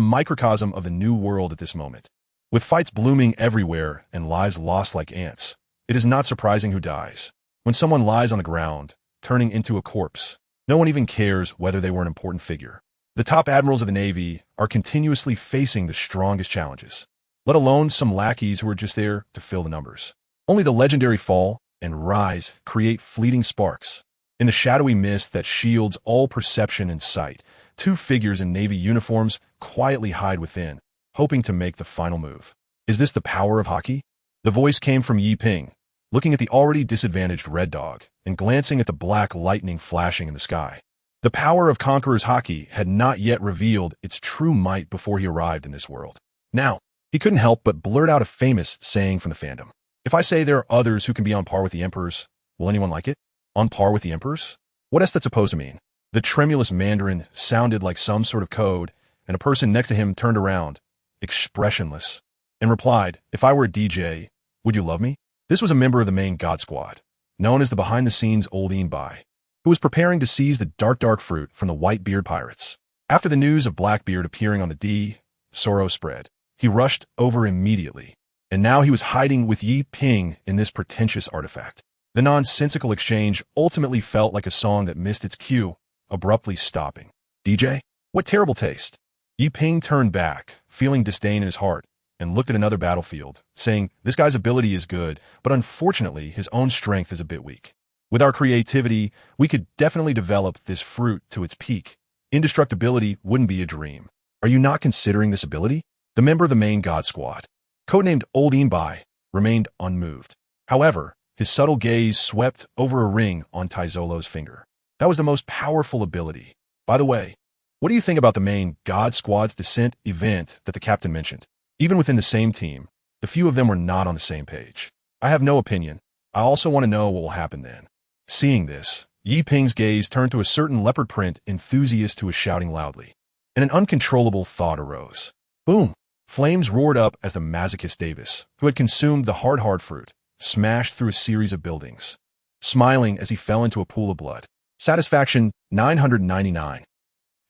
microcosm of the new world at this moment. With fights blooming everywhere and lives lost like ants, it is not surprising who dies. When someone lies on the ground, turning into a corpse, no one even cares whether they were an important figure. The top admirals of the Navy are continuously facing the strongest challenges, let alone some lackeys who are just there to fill the numbers. Only the legendary fall and rise create fleeting sparks. In the shadowy mist that shields all perception and sight, two figures in Navy uniforms quietly hide within, hoping to make the final move. Is this the power of Haki? The voice came from Yi Ping, looking at the already disadvantaged Red Dog and glancing at the black lightning flashing in the sky. The power of Conqueror's Haki had not yet revealed its true might before he arrived in this world. Now, he couldn't help but blurt out a famous saying from the fandom. If I say there are others who can be on par with the emperors, will anyone like it? On par with the emperors? What is that supposed to mean? The tremulous Mandarin sounded like some sort of code, and a person next to him turned around, expressionless, and replied, "If I were a DJ, would you love me?" This was a member of the main God Squad, known as the behind-the-scenes Old Inbai, who was preparing to seize the dark fruit from the Whitebeard pirates. After the news of Blackbeard appearing on the D, sorrow spread. He rushed over immediately, and now he was hiding with Yi Ping in this pretentious artifact. The nonsensical exchange ultimately felt like a song that missed its cue, abruptly stopping. DJ? What terrible taste. Yi Ping turned back, feeling disdain in his heart, and looked at another battlefield, saying, "This guy's ability is good, but unfortunately his own strength is a bit weak. With our creativity, we could definitely develop this fruit to its peak. Indestructibility wouldn't be a dream. Are you not considering this ability?" The member of the main God Squad, codenamed Old Inbai, remained unmoved. However, his subtle gaze swept over a ring on Taizolo's finger. That was the most powerful ability. By the way, what do you think about the main God Squad's descent event that the captain mentioned? Even within the same team, the few of them were not on the same page. I have no opinion. I also want to know what will happen then. Seeing this, Yi Ping's gaze turned to a certain leopard print enthusiast who was shouting loudly, and an uncontrollable thought arose. Boom! Flames roared up as the masochist Davis, who had consumed the hard fruit, smashed through a series of buildings, smiling as he fell into a pool of blood. Satisfaction 999.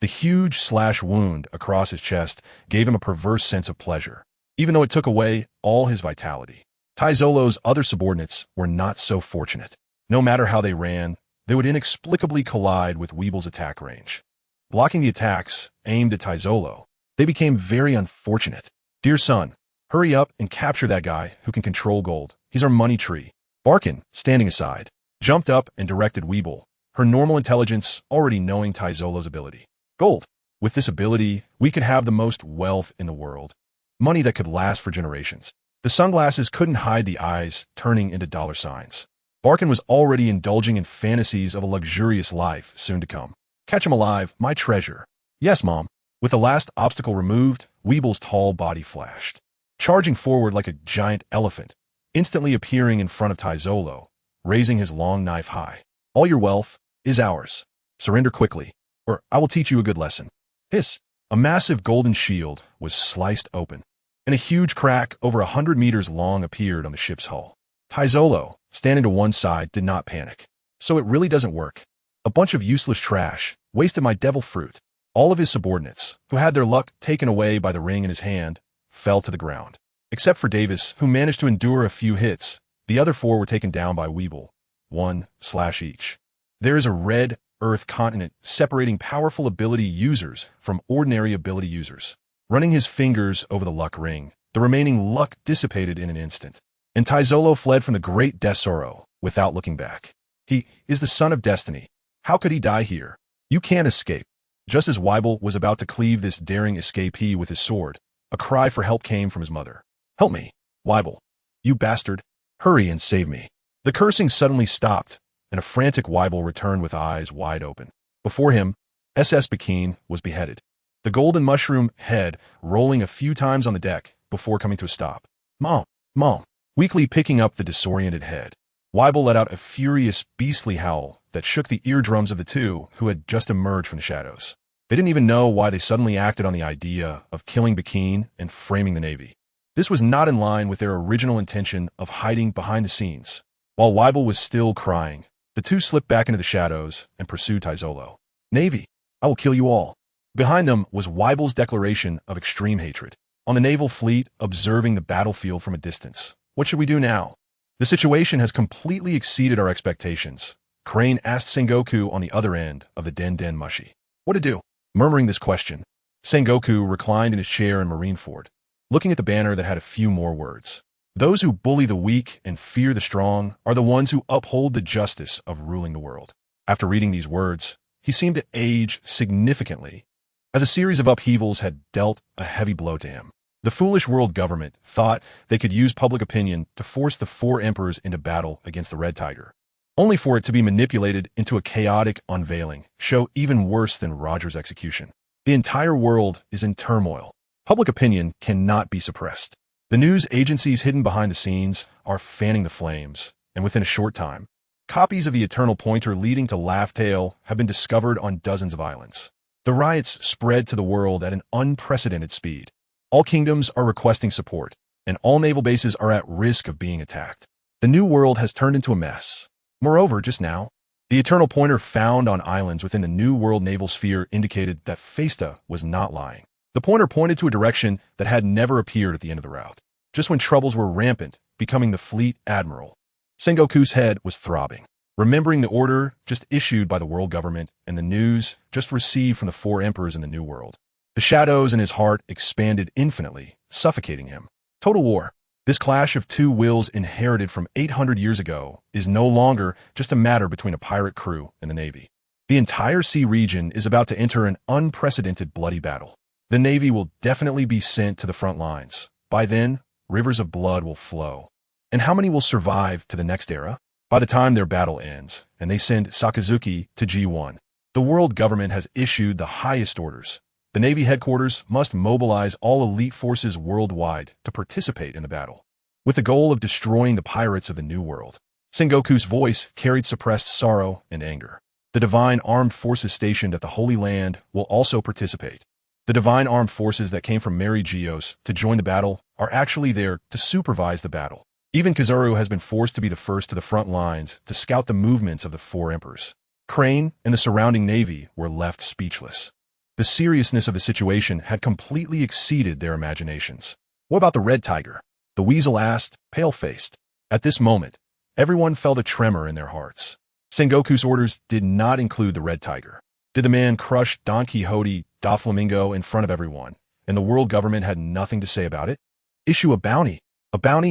The huge slash wound across his chest gave him a perverse sense of pleasure, even though it took away all his vitality. Taizolo's other subordinates were not so fortunate. No matter how they ran, they would inexplicably collide with Weeble's attack range. Blocking the attacks aimed at Taizolo, they became very unfortunate. Dear son, hurry up and capture that guy who can control gold. He's our money tree. Barkin, standing aside, jumped up and directed Weeble, her normal intelligence already knowing Taizolo's ability. Gold. With this ability, we could have the most wealth in the world. Money that could last for generations. The sunglasses couldn't hide the eyes turning into dollar signs. Barkin was already indulging in fantasies of a luxurious life soon to come. Catch him alive, my treasure. Yes, Mom. With the last obstacle removed, Weeble's tall body flashed, charging forward like a giant elephant, instantly appearing in front of Taizolo, raising his long knife high. All your wealth is ours. Surrender quickly, or I will teach you a good lesson. Hiss! A massive golden shield was sliced open, and a huge crack over 100 meters long appeared on the ship's hull. Taizolo, standing to one side, did not panic. So it really doesn't work. A bunch of useless trash wasted my devil fruit. All of his subordinates, who had their luck taken away by the ring in his hand, fell to the ground. Except for Davis, who managed to endure a few hits, the other four were taken down by Weeble, 1/each. There is a red Earth continent separating powerful ability users from ordinary ability users. Running his fingers over the luck ring, the remaining luck dissipated in an instant, and Taizolo fled from the great Desoro without looking back. He is the son of destiny. How could he die here? You can't escape. Just as Weibel was about to cleave this daring escapee with his sword, a cry for help came from his mother. Help me, Weibel. You bastard. Hurry and save me. The cursing suddenly stopped, and a frantic Weibel returned with eyes wide open. Before him, SS Bakine was beheaded, the golden mushroom head rolling a few times on the deck before coming to a stop. Mom, weakly picking up the disoriented head. Weibel let out a furious, beastly howl that shook the eardrums of the two who had just emerged from the shadows. They didn't even know why they suddenly acted on the idea of killing Bakine and framing the Navy. This was not in line with their original intention of hiding behind the scenes. While Weibel was still crying, the two slipped back into the shadows and pursued Taizolo. Navy, I will kill you all. Behind them was Weibel's declaration of extreme hatred. On the naval fleet, observing the battlefield from a distance. What should we do now? The situation has completely exceeded our expectations. Crane asked Sengoku on the other end of the Den Mushi. What to do? Murmuring this question, Sengoku reclined in his chair in Marineford, looking at the banner that had a few more words. Those who bully the weak and fear the strong are the ones who uphold the justice of ruling the world. After reading these words, he seemed to age significantly, as a series of upheavals had dealt a heavy blow to him. The foolish world government thought they could use public opinion to force the four emperors into battle against the Red Tiger, only for it to be manipulated into a chaotic unveiling, show even worse than Roger's execution. The entire world is in turmoil. Public opinion cannot be suppressed. The news agencies hidden behind the scenes are fanning the flames, and within a short time, copies of the Eternal Pointer leading to Laugh Tale have been discovered on dozens of islands. The riots spread to the world at an unprecedented speed. All kingdoms are requesting support, and all naval bases are at risk of being attacked. The new world has turned into a mess. Moreover, just now, the Eternal Pointer found on islands within the New World naval sphere indicated that Festa was not lying. The pointer pointed to a direction that had never appeared at the end of the route, just when troubles were rampant, becoming the fleet admiral. Sengoku's head was throbbing, remembering the order just issued by the world government and the news just received from the four emperors in the New World. The shadows in his heart expanded infinitely, suffocating him. Total war. This clash of two wills inherited from 800 years ago is no longer just a matter between a pirate crew and the Navy. The entire sea region is about to enter an unprecedented bloody battle. The Navy will definitely be sent to the front lines. By then, rivers of blood will flow. And how many will survive to the next era? By the time their battle ends, and they send Sakazuki to G1, the world government has issued the highest orders. The Navy headquarters must mobilize all elite forces worldwide to participate in the battle, with the goal of destroying the pirates of the New World. Sengoku's voice carried suppressed sorrow and anger. The divine armed forces stationed at the Holy Land will also participate. The divine armed forces that came from Mary Geos to join the battle are actually there to supervise the battle. Even Kizaru has been forced to be the first to the front lines to scout the movements of the four emperors. Crane and the surrounding navy were left speechless. The seriousness of the situation had completely exceeded their imaginations. What about the Red Tiger? The weasel asked, pale-faced. At this moment, everyone felt a tremor in their hearts. Sengoku's orders did not include the Red Tiger. Did the man crush Don Quixote da Flamingo in front of everyone, and the world government had nothing to say about it? Issue a bounty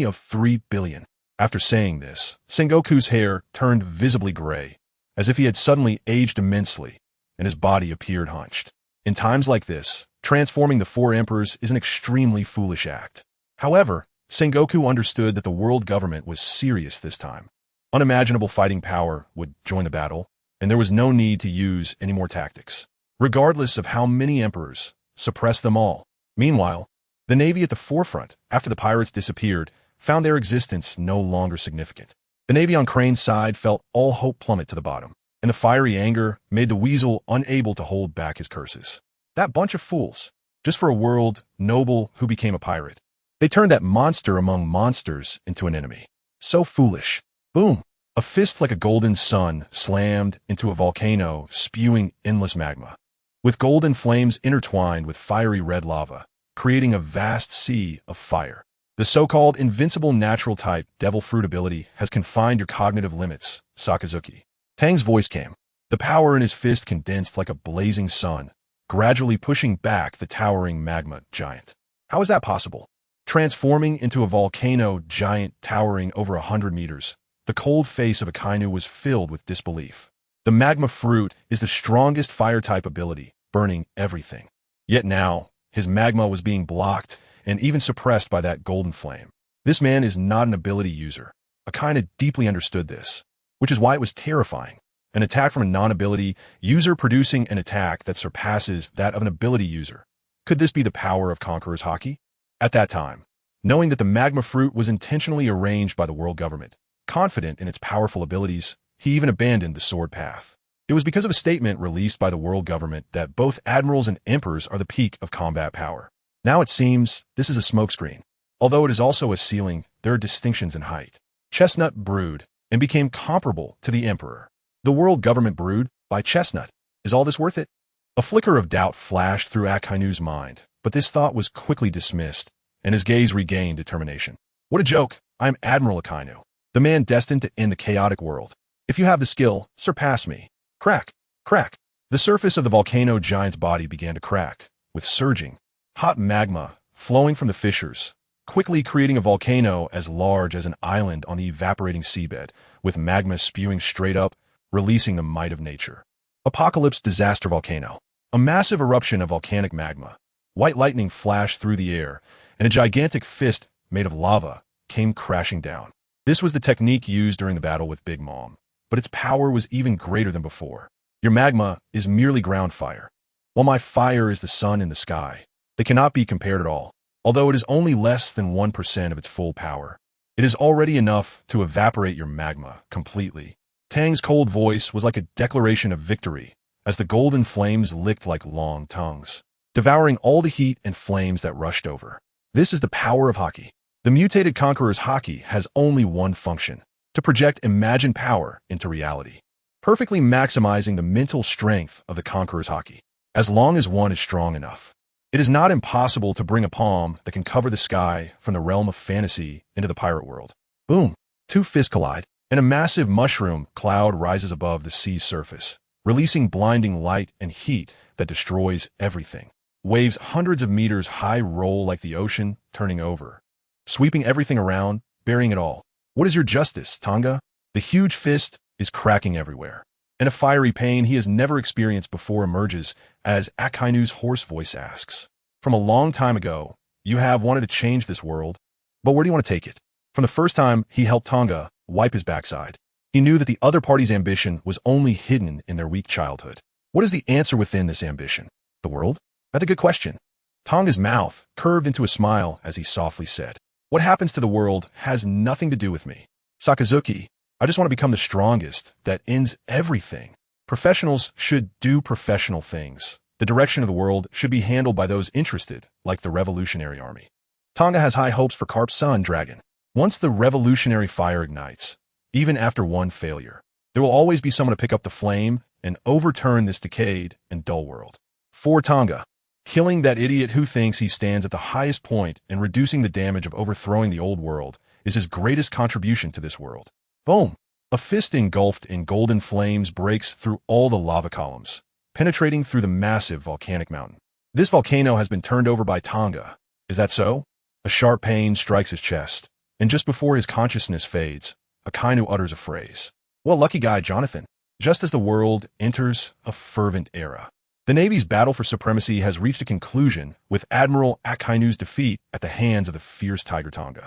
of 3 billion. After saying this, Sengoku's hair turned visibly gray, as if he had suddenly aged immensely, and his body appeared hunched. In times like this, transforming the four emperors is an extremely foolish act. However, Sengoku understood that the world government was serious this time. Unimaginable fighting power would join the battle, and there was no need to use any more tactics. Regardless of how many emperors, suppress them all. Meanwhile, the navy at the forefront, after the pirates disappeared, found their existence no longer significant. The navy on Crane's side felt all hope plummet to the bottom, and the fiery anger made the weasel unable to hold back his curses. That bunch of fools, just for a world noble who became a pirate. They turned that monster among monsters into an enemy. So foolish. Boom! A fist like a golden sun slammed into a volcano, spewing endless magma, with golden flames intertwined with fiery red lava, creating a vast sea of fire. The so-called invincible natural type devil fruit ability has confined your cognitive limits, Sakazuki. Tang's voice came. The power in his fist condensed like a blazing sun, gradually pushing back the towering magma giant. How is that possible? Transforming into a volcano giant towering over 100 meters, the cold face of Akainu was filled with disbelief. The magma fruit is the strongest fire-type ability, burning everything. Yet now, his magma was being blocked and even suppressed by that golden flame. This man is not an ability user. Akainu deeply understood this, which is why it was terrifying. An attack from a non-ability user producing an attack that surpasses that of an ability user. Could this be the power of Conqueror's Haki? At that time, knowing that the magma fruit was intentionally arranged by the world government, confident in its powerful abilities, he even abandoned the sword path. It was because of a statement released by the world government that both admirals and emperors are the peak of combat power. Now it seems this is a smokescreen. Although it is also a ceiling, there are distinctions in height. Chestnut brewed and became comparable to the emperor. The world government brewed by Chestnut. Is all this worth it? A flicker of doubt flashed through Akainu's mind, but this thought was quickly dismissed, and his gaze regained determination. What a joke! I am Admiral Akainu, the man destined to end the chaotic world. If you have the skill, surpass me. Crack! Crack! The surface of the volcano giant's body began to crack, with surging, hot magma flowing from the fissures, quickly creating a volcano as large as an island on the evaporating seabed, with magma spewing straight up, releasing the might of nature. Apocalypse Disaster Volcano. A massive eruption of volcanic magma. White lightning flashed through the air, and a gigantic fist made of lava came crashing down. This was the technique used during the battle with Big Mom, but its power was even greater than before. Your magma is merely ground fire, while my fire is the sun in the sky. They cannot be compared at all. Although it is only less than 1% of its full power, it is already enough to evaporate your magma completely. Tang's cold voice was like a declaration of victory, as the golden flames licked like long tongues, devouring all the heat and flames that rushed over. This is the power of Haki. The mutated Conqueror's Haki has only one function: to project imagined power into reality, perfectly maximizing the mental strength of the Conqueror's Haki, as long as one is strong enough. It is not impossible to bring a palm that can cover the sky from the realm of fantasy into the pirate world. Boom! Two fists collide, and a massive mushroom cloud rises above the sea's surface, releasing blinding light and heat that destroys everything. Waves hundreds of meters high roll like the ocean, turning over, sweeping everything around, burying it all. What is your justice, Tang Ge? The huge fist is cracking everywhere, and a fiery pain he has never experienced before emerges as Akainu's hoarse voice asks. From a long time ago, you have wanted to change this world, but where do you want to take it? From the first time he helped Tang Ge wipe his backside, he knew that the other party's ambition was only hidden in their weak childhood. What is the answer within this ambition? The world? That's a good question. Tang Ge's mouth curved into a smile as he softly said, "What happens to the world has nothing to do with me. Sakazuki, I just want to become the strongest. That ends everything. Professionals should do professional things. The direction of the world should be handled by those interested, like the Revolutionary Army. Tang Ge has high hopes for Carp's son, Dragon. Once the revolutionary fire ignites, even after one failure, there will always be someone to pick up the flame and overturn this decayed and dull world. For Tang Ge, killing that idiot who thinks he stands at the highest point and reducing the damage of overthrowing the old world is his greatest contribution to this world. Boom! A fist engulfed in golden flames breaks through all the lava columns, penetrating through the massive volcanic mountain. This volcano has been turned over by Tang Ge. Is that so? A sharp pain strikes his chest, and just before his consciousness fades, Kaido utters a phrase. What lucky guy, Jonathan. Just as the world enters a fervent era. The Navy's battle for supremacy has reached a conclusion with Admiral Akainu's defeat at the hands of the fierce Tiger Tang Ge.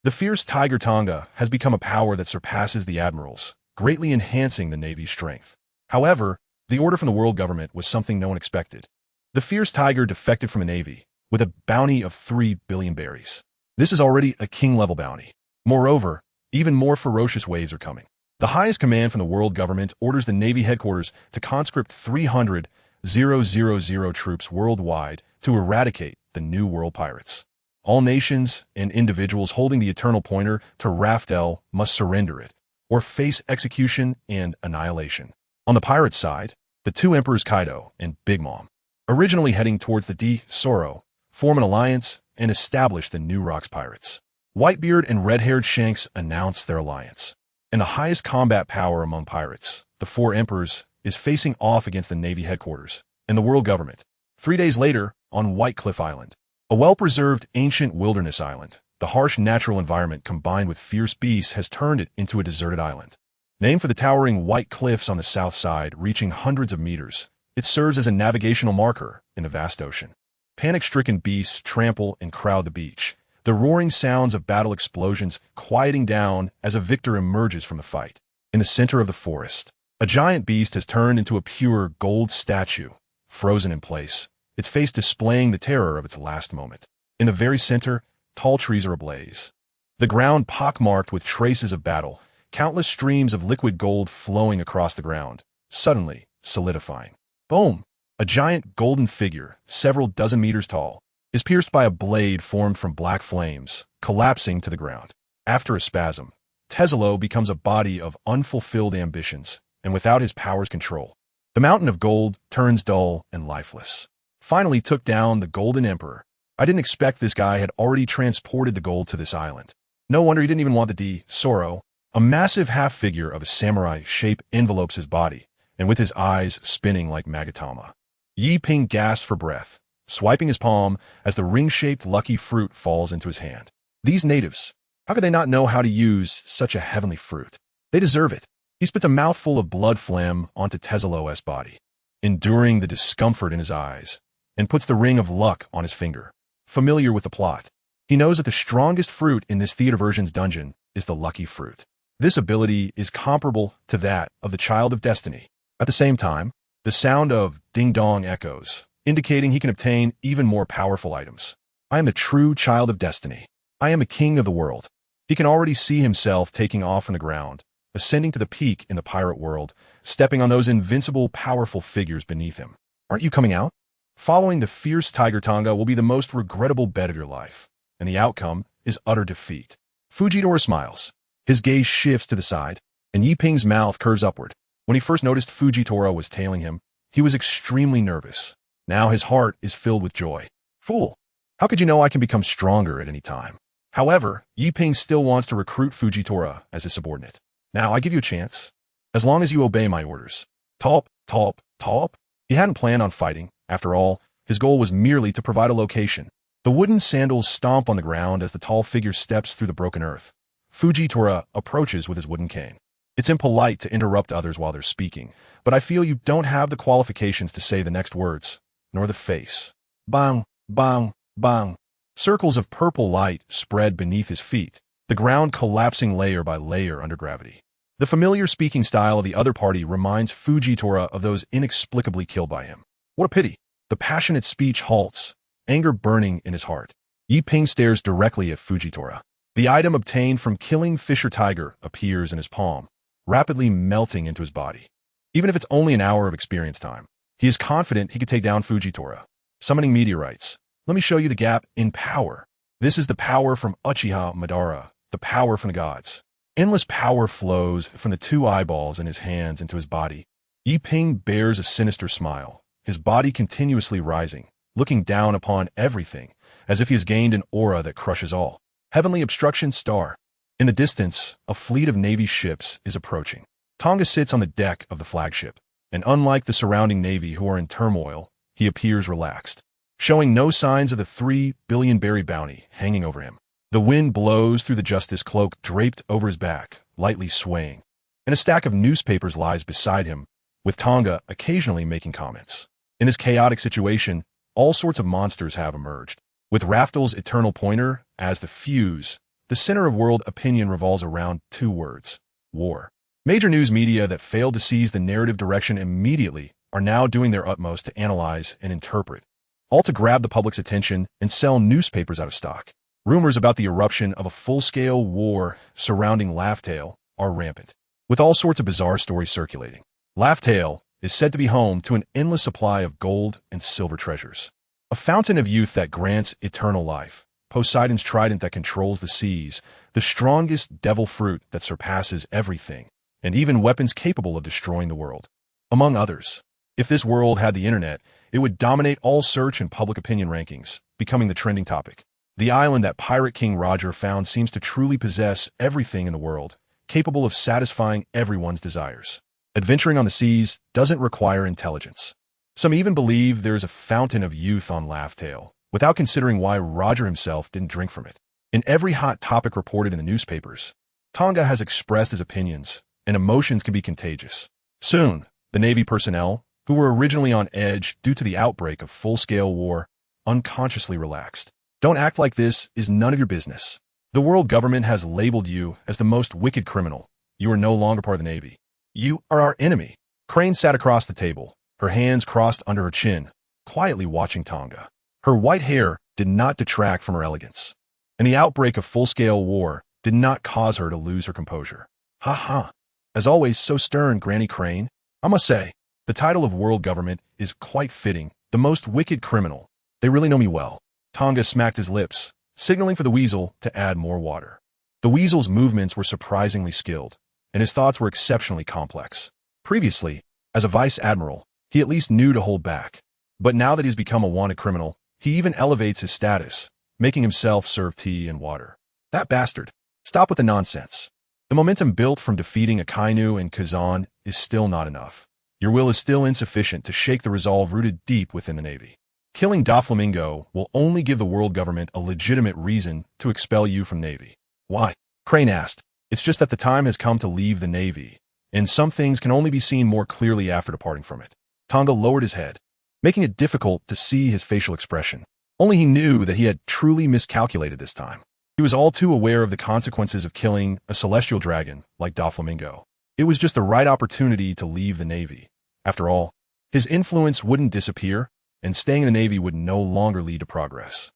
The fierce Tiger Tang Ge has become a power that surpasses the admirals, greatly enhancing the Navy's strength. However, the order from the world government was something no one expected. The fierce tiger defected from the Navy with a bounty of 3 billion berries. This is already a king-level bounty. Moreover, even more ferocious waves are coming. The highest command from the world government orders the Navy headquarters to conscript 300,000 troops worldwide to eradicate the New World pirates. All nations and individuals holding the eternal pointer to Raftel must surrender it, or face execution and annihilation. On the pirate side, the two emperors Kaido and Big Mom, originally heading towards the Soro, form an alliance and establish the New Rocks pirates. Whitebeard and red-haired Shanks announce their alliance. And the highest combat power among pirates, the four emperors, is facing off against the Navy headquarters and the world government. 3 days later, on White Cliff Island, a well-preserved ancient wilderness island, the harsh natural environment combined with fierce beasts has turned it into a deserted island. Named for the towering white cliffs on the south side reaching hundreds of meters, it serves as a navigational marker in the vast ocean. Panic-stricken beasts trample and crowd the beach, the roaring sounds of battle explosions quieting down as a victor emerges from the fight. In the center of the forest, a giant beast has turned into a pure gold statue, frozen in place, its face displaying the terror of its last moment. In the very center, tall trees are ablaze. The ground pockmarked with traces of battle, countless streams of liquid gold flowing across the ground, suddenly solidifying. Boom! A giant golden figure, several dozen meters tall, is pierced by a blade formed from black flames, collapsing to the ground. After a spasm, Tezelo becomes a body of unfulfilled ambitions, and without his power's control, the mountain of gold turns dull and lifeless. Finally took down the Golden Emperor. I didn't expect this guy had already transported the gold to this island. No wonder he didn't even want the Soro. A massive half-figure of a samurai shape envelopes his body, and with his eyes spinning like Magatama. Yi Ping gasps for breath, swiping his palm as the ring-shaped lucky fruit falls into his hand. These natives, how could they not know how to use such a heavenly fruit? They deserve it. He spits a mouthful of blood phlegm onto Tezelo's body, enduring the discomfort in his eyes, and puts the ring of luck on his finger. Familiar with the plot, he knows that the strongest fruit in this theater version's dungeon is the lucky fruit. This ability is comparable to that of the Child of Destiny. At the same time, the sound of ding-dong echoes, indicating he can obtain even more powerful items. I am the true Child of Destiny. I am a king of the world. He can already see himself taking off from the ground, ascending to the peak in the pirate world, stepping on those invincible, powerful figures beneath him. Aren't you coming out? Following the fierce Tiger Tang Ge will be the most regrettable bet of your life, and the outcome is utter defeat. Fujitora smiles. His gaze shifts to the side, and Yi Ping's mouth curves upward. When he first noticed Fujitora was tailing him, he was extremely nervous. Now his heart is filled with joy. Fool! How could you know I can become stronger at any time? However, Yi Ping still wants to recruit Fujitora as his subordinate. Now I give you a chance, as long as you obey my orders. Talp, talp, talp. He hadn't planned on fighting. After all, his goal was merely to provide a location. The wooden sandals stomp on the ground as the tall figure steps through the broken earth. Fujitora approaches with his wooden cane. It's impolite to interrupt others while they're speaking, but I feel you don't have the qualifications to say the next words, nor the face. Bang, bang, bang. Circles of purple light spread beneath his feet, the ground collapsing layer by layer under gravity. The familiar speaking style of the other party reminds Fujitora of those inexplicably killed by him. What a pity. The passionate speech halts, anger burning in his heart. Yi Ping stares directly at Fujitora. The item obtained from killing Fisher Tiger appears in his palm, rapidly melting into his body. Even if it's only an hour of experience time, he is confident he could take down Fujitora. Summoning meteorites. Let me show you the gap in power. This is the power from Uchiha Madara, the power from the gods. Endless power flows from the two eyeballs in his hands into his body. Yi Ping bears a sinister smile, his body continuously rising, looking down upon everything, as if he has gained an aura that crushes all. Heavenly Obstruction Star. In the distance, a fleet of Navy ships is approaching. Tang Ge sits on the deck of the flagship, and unlike the surrounding Navy who are in turmoil, he appears relaxed, showing no signs of the 3 billion berry bounty hanging over him. The wind blows through the justice cloak draped over his back, lightly swaying, and a stack of newspapers lies beside him, with Tang Ge occasionally making comments. In this chaotic situation, all sorts of monsters have emerged. With Raftel's eternal pointer as the fuse, the center of world opinion revolves around two words: war. Major news media that failed to seize the narrative direction immediately are now doing their utmost to analyze and interpret, all to grab the public's attention and sell newspapers out of stock. Rumors about the eruption of a full-scale war surrounding Laugh-Tale are rampant, with all sorts of bizarre stories circulating. Laugh-Tale is said to be home to an endless supply of gold and silver treasures, a fountain of youth that grants eternal life, Poseidon's trident that controls the seas, the strongest devil fruit that surpasses everything, and even weapons capable of destroying the world, among others. If this world had the internet, it would dominate all search and public opinion rankings, becoming the trending topic. The island that Pirate King Roger found seems to truly possess everything in the world, capable of satisfying everyone's desires. Adventuring on the seas doesn't require intelligence. Some even believe there is a fountain of youth on Laugh-Tale, without considering why Roger himself didn't drink from it. In every hot topic reported in the newspapers, Tang Ge has expressed his opinions, and emotions can be contagious. Soon, the Navy personnel, who were originally on edge due to the outbreak of full-scale war, unconsciously relaxed. Don't act like this is none of your business. The world government has labeled you as the most wicked criminal. You are no longer part of the Navy. You are our enemy. Crane sat across the table, her hands crossed under her chin, quietly watching Tang Ge. Her white hair did not detract from her elegance, and the outbreak of full-scale war did not cause her to lose her composure. Ha ha. As always, so stern, Granny Crane. I must say, the title of world government is quite fitting. The most wicked criminal. They really know me well. Tang Ge smacked his lips, signaling for the weasel to add more water. The weasel's movements were surprisingly skilled, and his thoughts were exceptionally complex. Previously, as a vice admiral, he at least knew to hold back. But now that he's become a wanted criminal, he even elevates his status, making himself serve tea and water. That bastard. Stop with the nonsense. The momentum built from defeating Akainu and Kazan is still not enough. Your will is still insufficient to shake the resolve rooted deep within the Navy. Killing Doflamingo will only give the world government a legitimate reason to expel you from Navy. Why? Crane asked. It's just that the time has come to leave the Navy, and some things can only be seen more clearly after departing from it. Tang Ge lowered his head, making it difficult to see his facial expression. Only he knew that he had truly miscalculated this time. He was all too aware of the consequences of killing a celestial dragon like Doflamingo. It was just the right opportunity to leave the Navy. After all, his influence wouldn't disappear, and staying in the Navy would no longer lead to progress.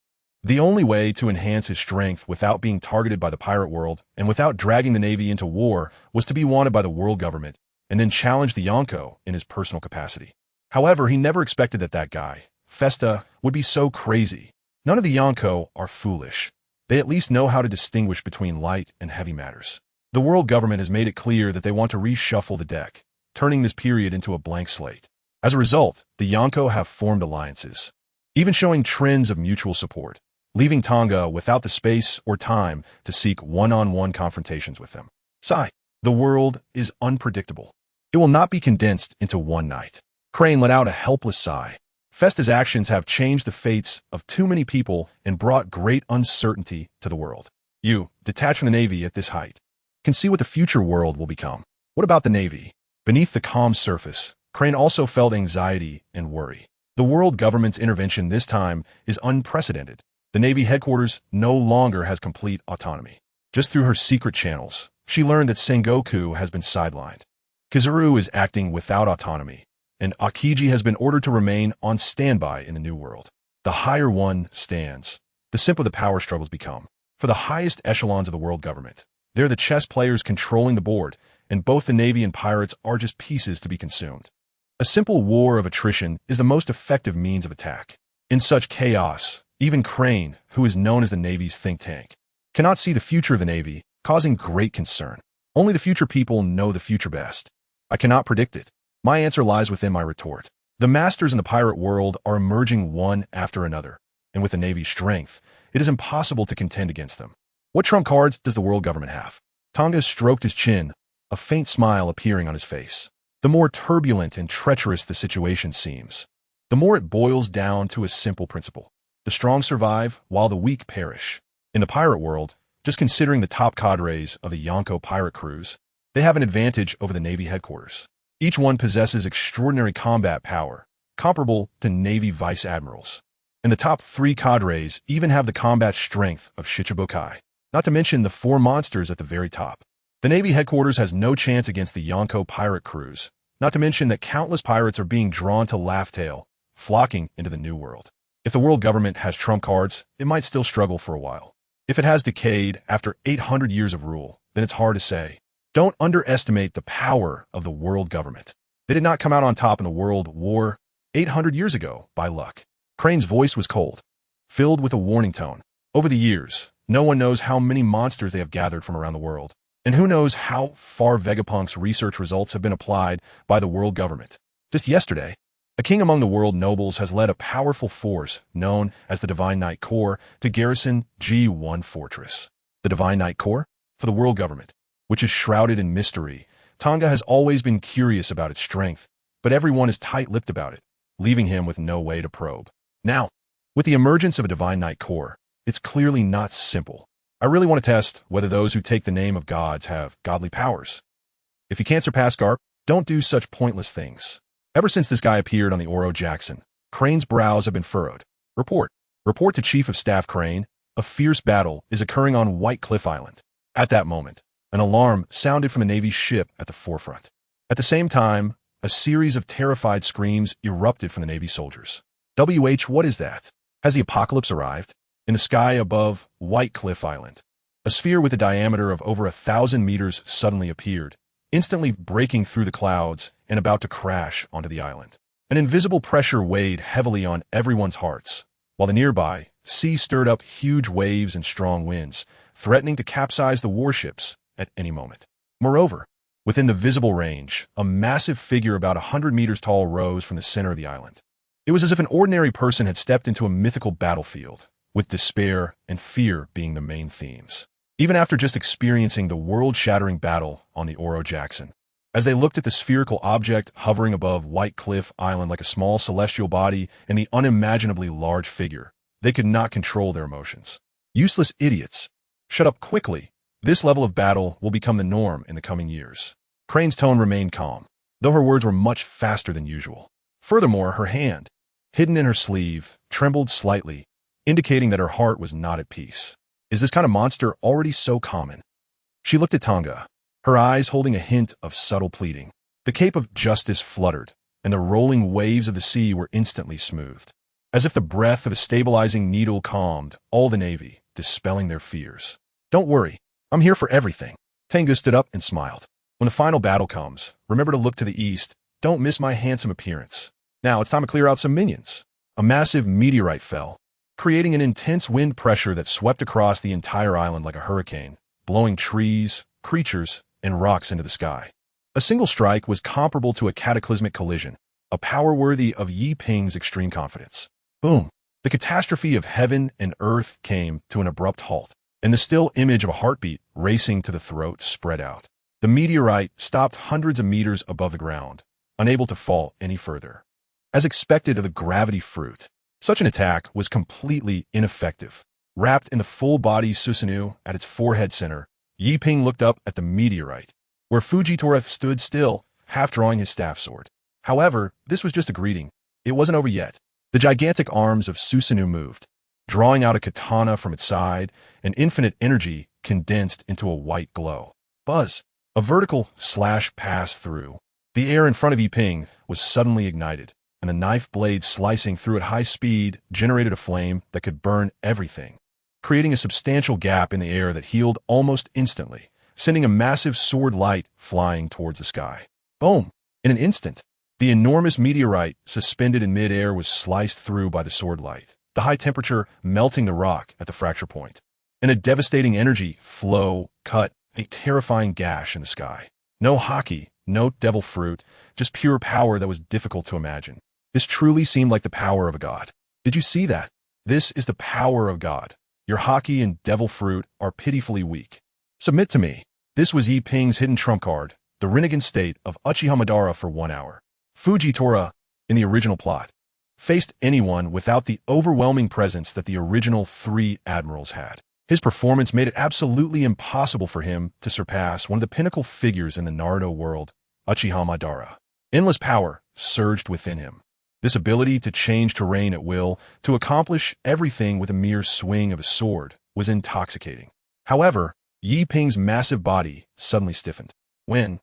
The only way to enhance his strength without being targeted by the pirate world and without dragging the Navy into war was to be wanted by the world government and then challenge the Yonko in his personal capacity. However, he never expected that guy, Festa, would be so crazy. None of the Yonko are foolish. They at least know how to distinguish between light and heavy matters. The world government has made it clear that they want to reshuffle the deck, turning this period into a blank slate. As a result, the Yonko have formed alliances, even showing trends of mutual support, leaving Tang Ge without the space or time to seek one-on-one confrontations with them. Sigh. The world is unpredictable. It will not be condensed into one night. Crane let out a helpless sigh. Festa's actions have changed the fates of too many people and brought great uncertainty to the world. You, detached from the Navy at this height, can see what the future world will become. What about the Navy? Beneath the calm surface, Crane also felt anxiety and worry. The world government's intervention this time is unprecedented. The Navy headquarters no longer has complete autonomy. Just through her secret channels, she learned that Sengoku has been sidelined. Kizaru is acting without autonomy, and Akiji has been ordered to remain on standby in the new world. The higher one stands, the simpler the power struggles become. For the highest echelons of the world government, they're the chess players controlling the board, and both the Navy and pirates are just pieces to be consumed. A simple war of attrition is the most effective means of attack. In such chaos, even Crane, who is known as the Navy's think tank, cannot see the future of the Navy, causing great concern. Only the future people know the future best. I cannot predict it. My answer lies within my retort. The masters in the pirate world are emerging one after another, and with the Navy's strength, it is impossible to contend against them. What trump cards does the world government have? Tang Ge stroked his chin, a faint smile appearing on his face. The more turbulent and treacherous the situation seems, the more it boils down to a simple principle. The strong survive while the weak perish. In the pirate world, just considering the top cadres of the Yonko pirate crews, they have an advantage over the Navy headquarters. Each one possesses extraordinary combat power, comparable to Navy vice admirals. And the top 3 cadres even have the combat strength of Shichibukai, not to mention the 4 monsters at the very top. The Navy headquarters has no chance against the Yonko pirate crews, not to mention that countless pirates are being drawn to Laugh-Tale, flocking into the New World. If the world government has trump cards, it might still struggle for a while. If it has decayed after 800 years of rule, then it's hard to say. Don't underestimate the power of the world government. They did not come out on top in the World War 800 years ago by luck. Crane's voice was cold, filled with a warning tone. Over the years, no one knows how many monsters they have gathered from around the world. And who knows how far Vegapunk's research results have been applied by the world government. Just yesterday, a king among the world nobles has led a powerful force known as the Divine Knight Corps to garrison G1 Fortress. The Divine Knight Corps? For the world government, which is shrouded in mystery, Tang Ge has always been curious about its strength, but everyone is tight-lipped about it, leaving him with no way to probe. Now, with the emergence of a Divine Knight Corps, it's clearly not simple. I really want to test whether those who take the name of gods have godly powers. If you can't surpass Garp, don't do such pointless things. Ever since this guy appeared on the Oro Jackson, Crane's brows have been furrowed. Report to Chief of Staff Crane, a fierce battle is occurring on White Cliff Island. At that moment, an alarm sounded from a Navy ship at the forefront. At the same time, a series of terrified screams erupted from the Navy soldiers. What is that? Has the apocalypse arrived? In the sky above White Cliff Island, a sphere with a diameter of over 1,000 meters suddenly appeared, instantly breaking through the clouds and about to crash onto the island. An invisible pressure weighed heavily on everyone's hearts, while the nearby sea stirred up huge waves and strong winds, threatening to capsize the warships at any moment. Moreover, within the visible range, a massive figure about 100 meters tall rose from the center of the island. It was as if an ordinary person had stepped into a mythical battlefield, with despair and fear being the main themes. Even after just experiencing the world-shattering battle on the Oro Jackson, as they looked at the spherical object hovering above White Cliff Island like a small celestial body and the unimaginably large figure, they could not control their emotions. Useless idiots. Shut up quickly. This level of battle will become the norm in the coming years. Crane's tone remained calm, though her words were much faster than usual. Furthermore, her hand, hidden in her sleeve, trembled slightly, indicating that her heart was not at peace. Is this kind of monster already so common? She looked at Tang Ge, her eyes holding a hint of subtle pleading. The cape of justice fluttered, and the rolling waves of the sea were instantly smoothed. As if the breath of a stabilizing needle calmed all the Navy, dispelling their fears. Don't worry, I'm here for everything. Tang Ge stood up and smiled. When the final battle comes, remember to look to the east. Don't miss my handsome appearance. Now it's time to clear out some minions. A massive meteorite fell, creating an intense wind pressure that swept across the entire island like a hurricane, blowing trees, creatures, and rocks into the sky. A single strike was comparable to a cataclysmic collision, a power worthy of Yi Ping's extreme confidence. Boom! The catastrophe of heaven and earth came to an abrupt halt, and the still image of a heartbeat racing to the throat spread out. The meteorite stopped hundreds of meters above the ground, unable to fall any further. As expected of the gravity fruit, such an attack was completely ineffective. Wrapped in the full-body Susanoo at its forehead center, Yi Ping looked up at the meteorite, where Fujitora stood still, half drawing his staff sword. However, this was just a greeting. It wasn't over yet. The gigantic arms of Susanoo moved, drawing out a katana from its side, and infinite energy condensed into a white glow. Buzz! A vertical slash passed through. The air in front of Yi Ping was suddenly ignited, and the knife blade slicing through at high speed generated a flame that could burn everything, creating a substantial gap in the air that healed almost instantly, sending a massive sword light flying towards the sky. Boom! In an instant, the enormous meteorite suspended in mid-air was sliced through by the sword light, the high temperature melting the rock at the fracture point. And a devastating energy flow cut a terrifying gash in the sky. No haki, no devil fruit, just pure power that was difficult to imagine. This truly seemed like the power of a god. Did you see that? This is the power of God. Your haki and devil fruit are pitifully weak. Submit to me. This was Yi Ping's hidden trump card, the Rinnegan state of Uchiha Madara for 1 hour. Fujitora, in the original plot, faced anyone without the overwhelming presence that the original 3 admirals had. His performance made it absolutely impossible for him to surpass one of the pinnacle figures in the Naruto world, Uchiha Madara. Endless power surged within him. This ability to change terrain at will, to accomplish everything with a mere swing of a sword, was intoxicating. However, Yi Ping's massive body suddenly stiffened. When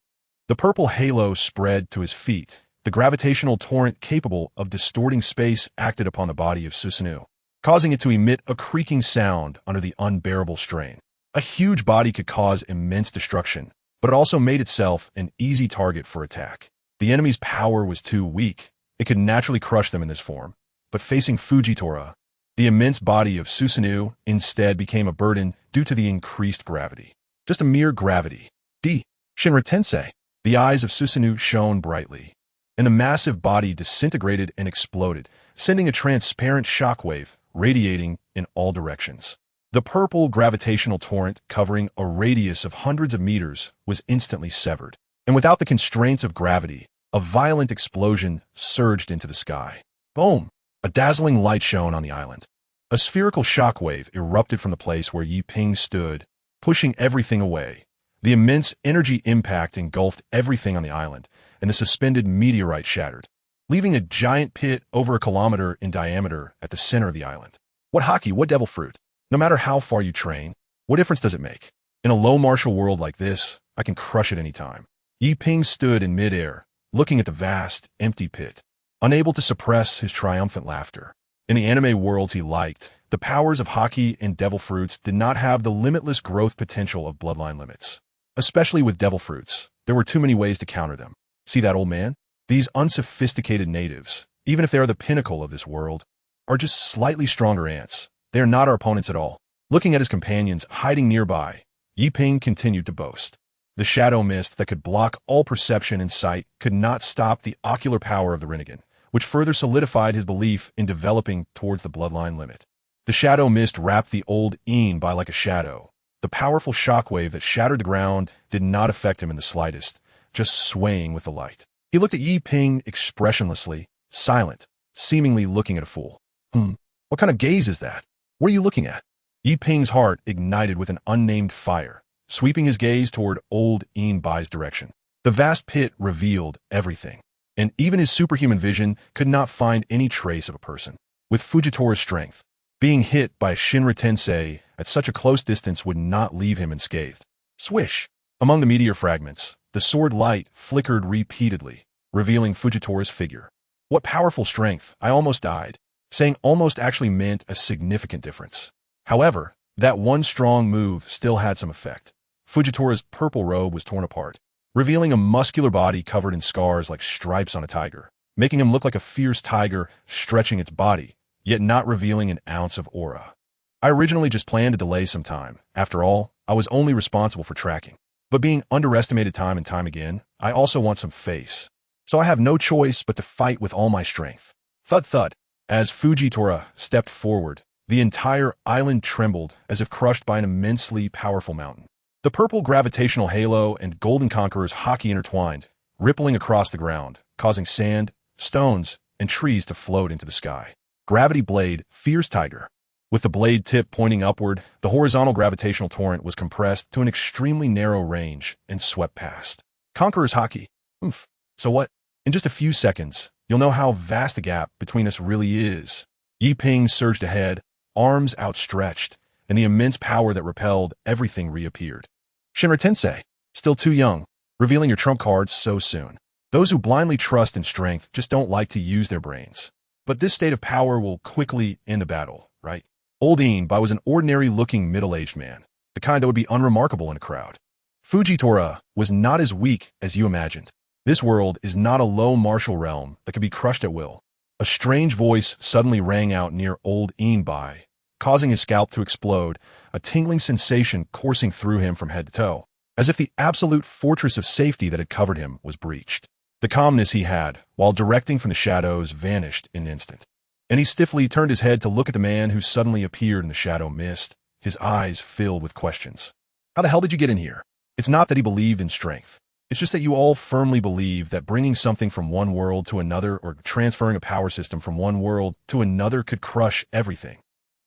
the purple halo spread to his feet, the gravitational torrent capable of distorting space acted upon the body of Susanoo, causing it to emit a creaking sound under the unbearable strain. A huge body could cause immense destruction, but it also made itself an easy target for attack. The enemy's power was too weak. It could naturally crush them in this form, but facing Fujitora, the immense body of Susanoo instead became a burden due to the increased gravity. Just a mere gravity. Shinra Tensei. The eyes of Susanoo shone brightly, and the massive body disintegrated and exploded, sending a transparent shockwave radiating in all directions. The purple gravitational torrent covering a radius of hundreds of meters was instantly severed, and without the constraints of gravity, a violent explosion surged into the sky. Boom! A dazzling light shone on the island. A spherical shockwave erupted from the place where Yi Ping stood, pushing everything away. The immense energy impact engulfed everything on the island, and the suspended meteorite shattered, leaving a giant pit over a kilometer in diameter at the center of the island. What haki, what devil fruit? No matter how far you train, what difference does it make? In a low martial world like this, I can crush it any time. Yi Ping stood in midair, looking at the vast, empty pit, unable to suppress his triumphant laughter. In the anime worlds he liked, the powers of haki and devil fruits did not have the limitless growth potential of bloodline limits. Especially with devil fruits, there were too many ways to counter them. See that old man? These unsophisticated natives, even if they are the pinnacle of this world, are just slightly stronger ants. They are not our opponents at all. Looking at his companions hiding nearby, Yi Ping continued to boast. The shadow mist that could block all perception and sight could not stop the ocular power of the Rinnegan, which further solidified his belief in developing towards the bloodline limit. The shadow mist wrapped the old Een by like a shadow. The powerful shockwave that shattered the ground did not affect him in the slightest, just swaying with the light. He looked at Yi Ping expressionlessly, silent, seemingly looking at a fool. What kind of gaze is that? What are you looking at? Yi Ping's heart ignited with an unnamed fire, sweeping his gaze toward old Een Bai's direction. The vast pit revealed everything, and even his superhuman vision could not find any trace of a person. With Fujitora's strength, being hit by a Shinra Tensei at such a close distance would not leave him unscathed. Swish! Among the meteor fragments, the sword light flickered repeatedly, revealing Fujitora's figure. What powerful strength! I almost died. Saying almost actually meant a significant difference. However, that one strong move still had some effect. Fujitora's purple robe was torn apart, revealing a muscular body covered in scars like stripes on a tiger, making him look like a fierce tiger stretching its body, yet not revealing an ounce of aura. I originally just planned to delay some time. After all, I was only responsible for tracking. But being underestimated time and time again, I also want some face. So I have no choice but to fight with all my strength. Thud thud. As Fujitora stepped forward, the entire island trembled as if crushed by an immensely powerful mountain. The purple gravitational halo and Golden Conqueror's haki intertwined, rippling across the ground, causing sand, stones, and trees to float into the sky. Gravity blade, fierce tiger. With the blade tip pointing upward, the horizontal gravitational torrent was compressed to an extremely narrow range and swept past. Conqueror's haki. So what? In just a few seconds, you'll know how vast the gap between us really is. Yi Ping surged ahead, arms outstretched, and the immense power that repelled everything reappeared. Shinra Tensei, still too young, revealing your trump cards so soon. Those who blindly trust in strength just don't like to use their brains. But this state of power will quickly end the battle, right? Old Een Bai was an ordinary-looking middle-aged man, the kind that would be unremarkable in a crowd. Fujitora was not as weak as you imagined. This world is not a low martial realm that can be crushed at will. A strange voice suddenly rang out near old Inbai, causing his scalp to explode, a tingling sensation coursing through him from head to toe, as if the absolute fortress of safety that had covered him was breached. The calmness he had, while directing from the shadows, vanished in an instant, and he stiffly turned his head to look at the man who suddenly appeared in the shadow mist, his eyes filled with questions. How the hell did you get in here? It's not that he believed in strength. It's just that you all firmly believe that bringing something from one world to another or transferring a power system from one world to another could crush everything.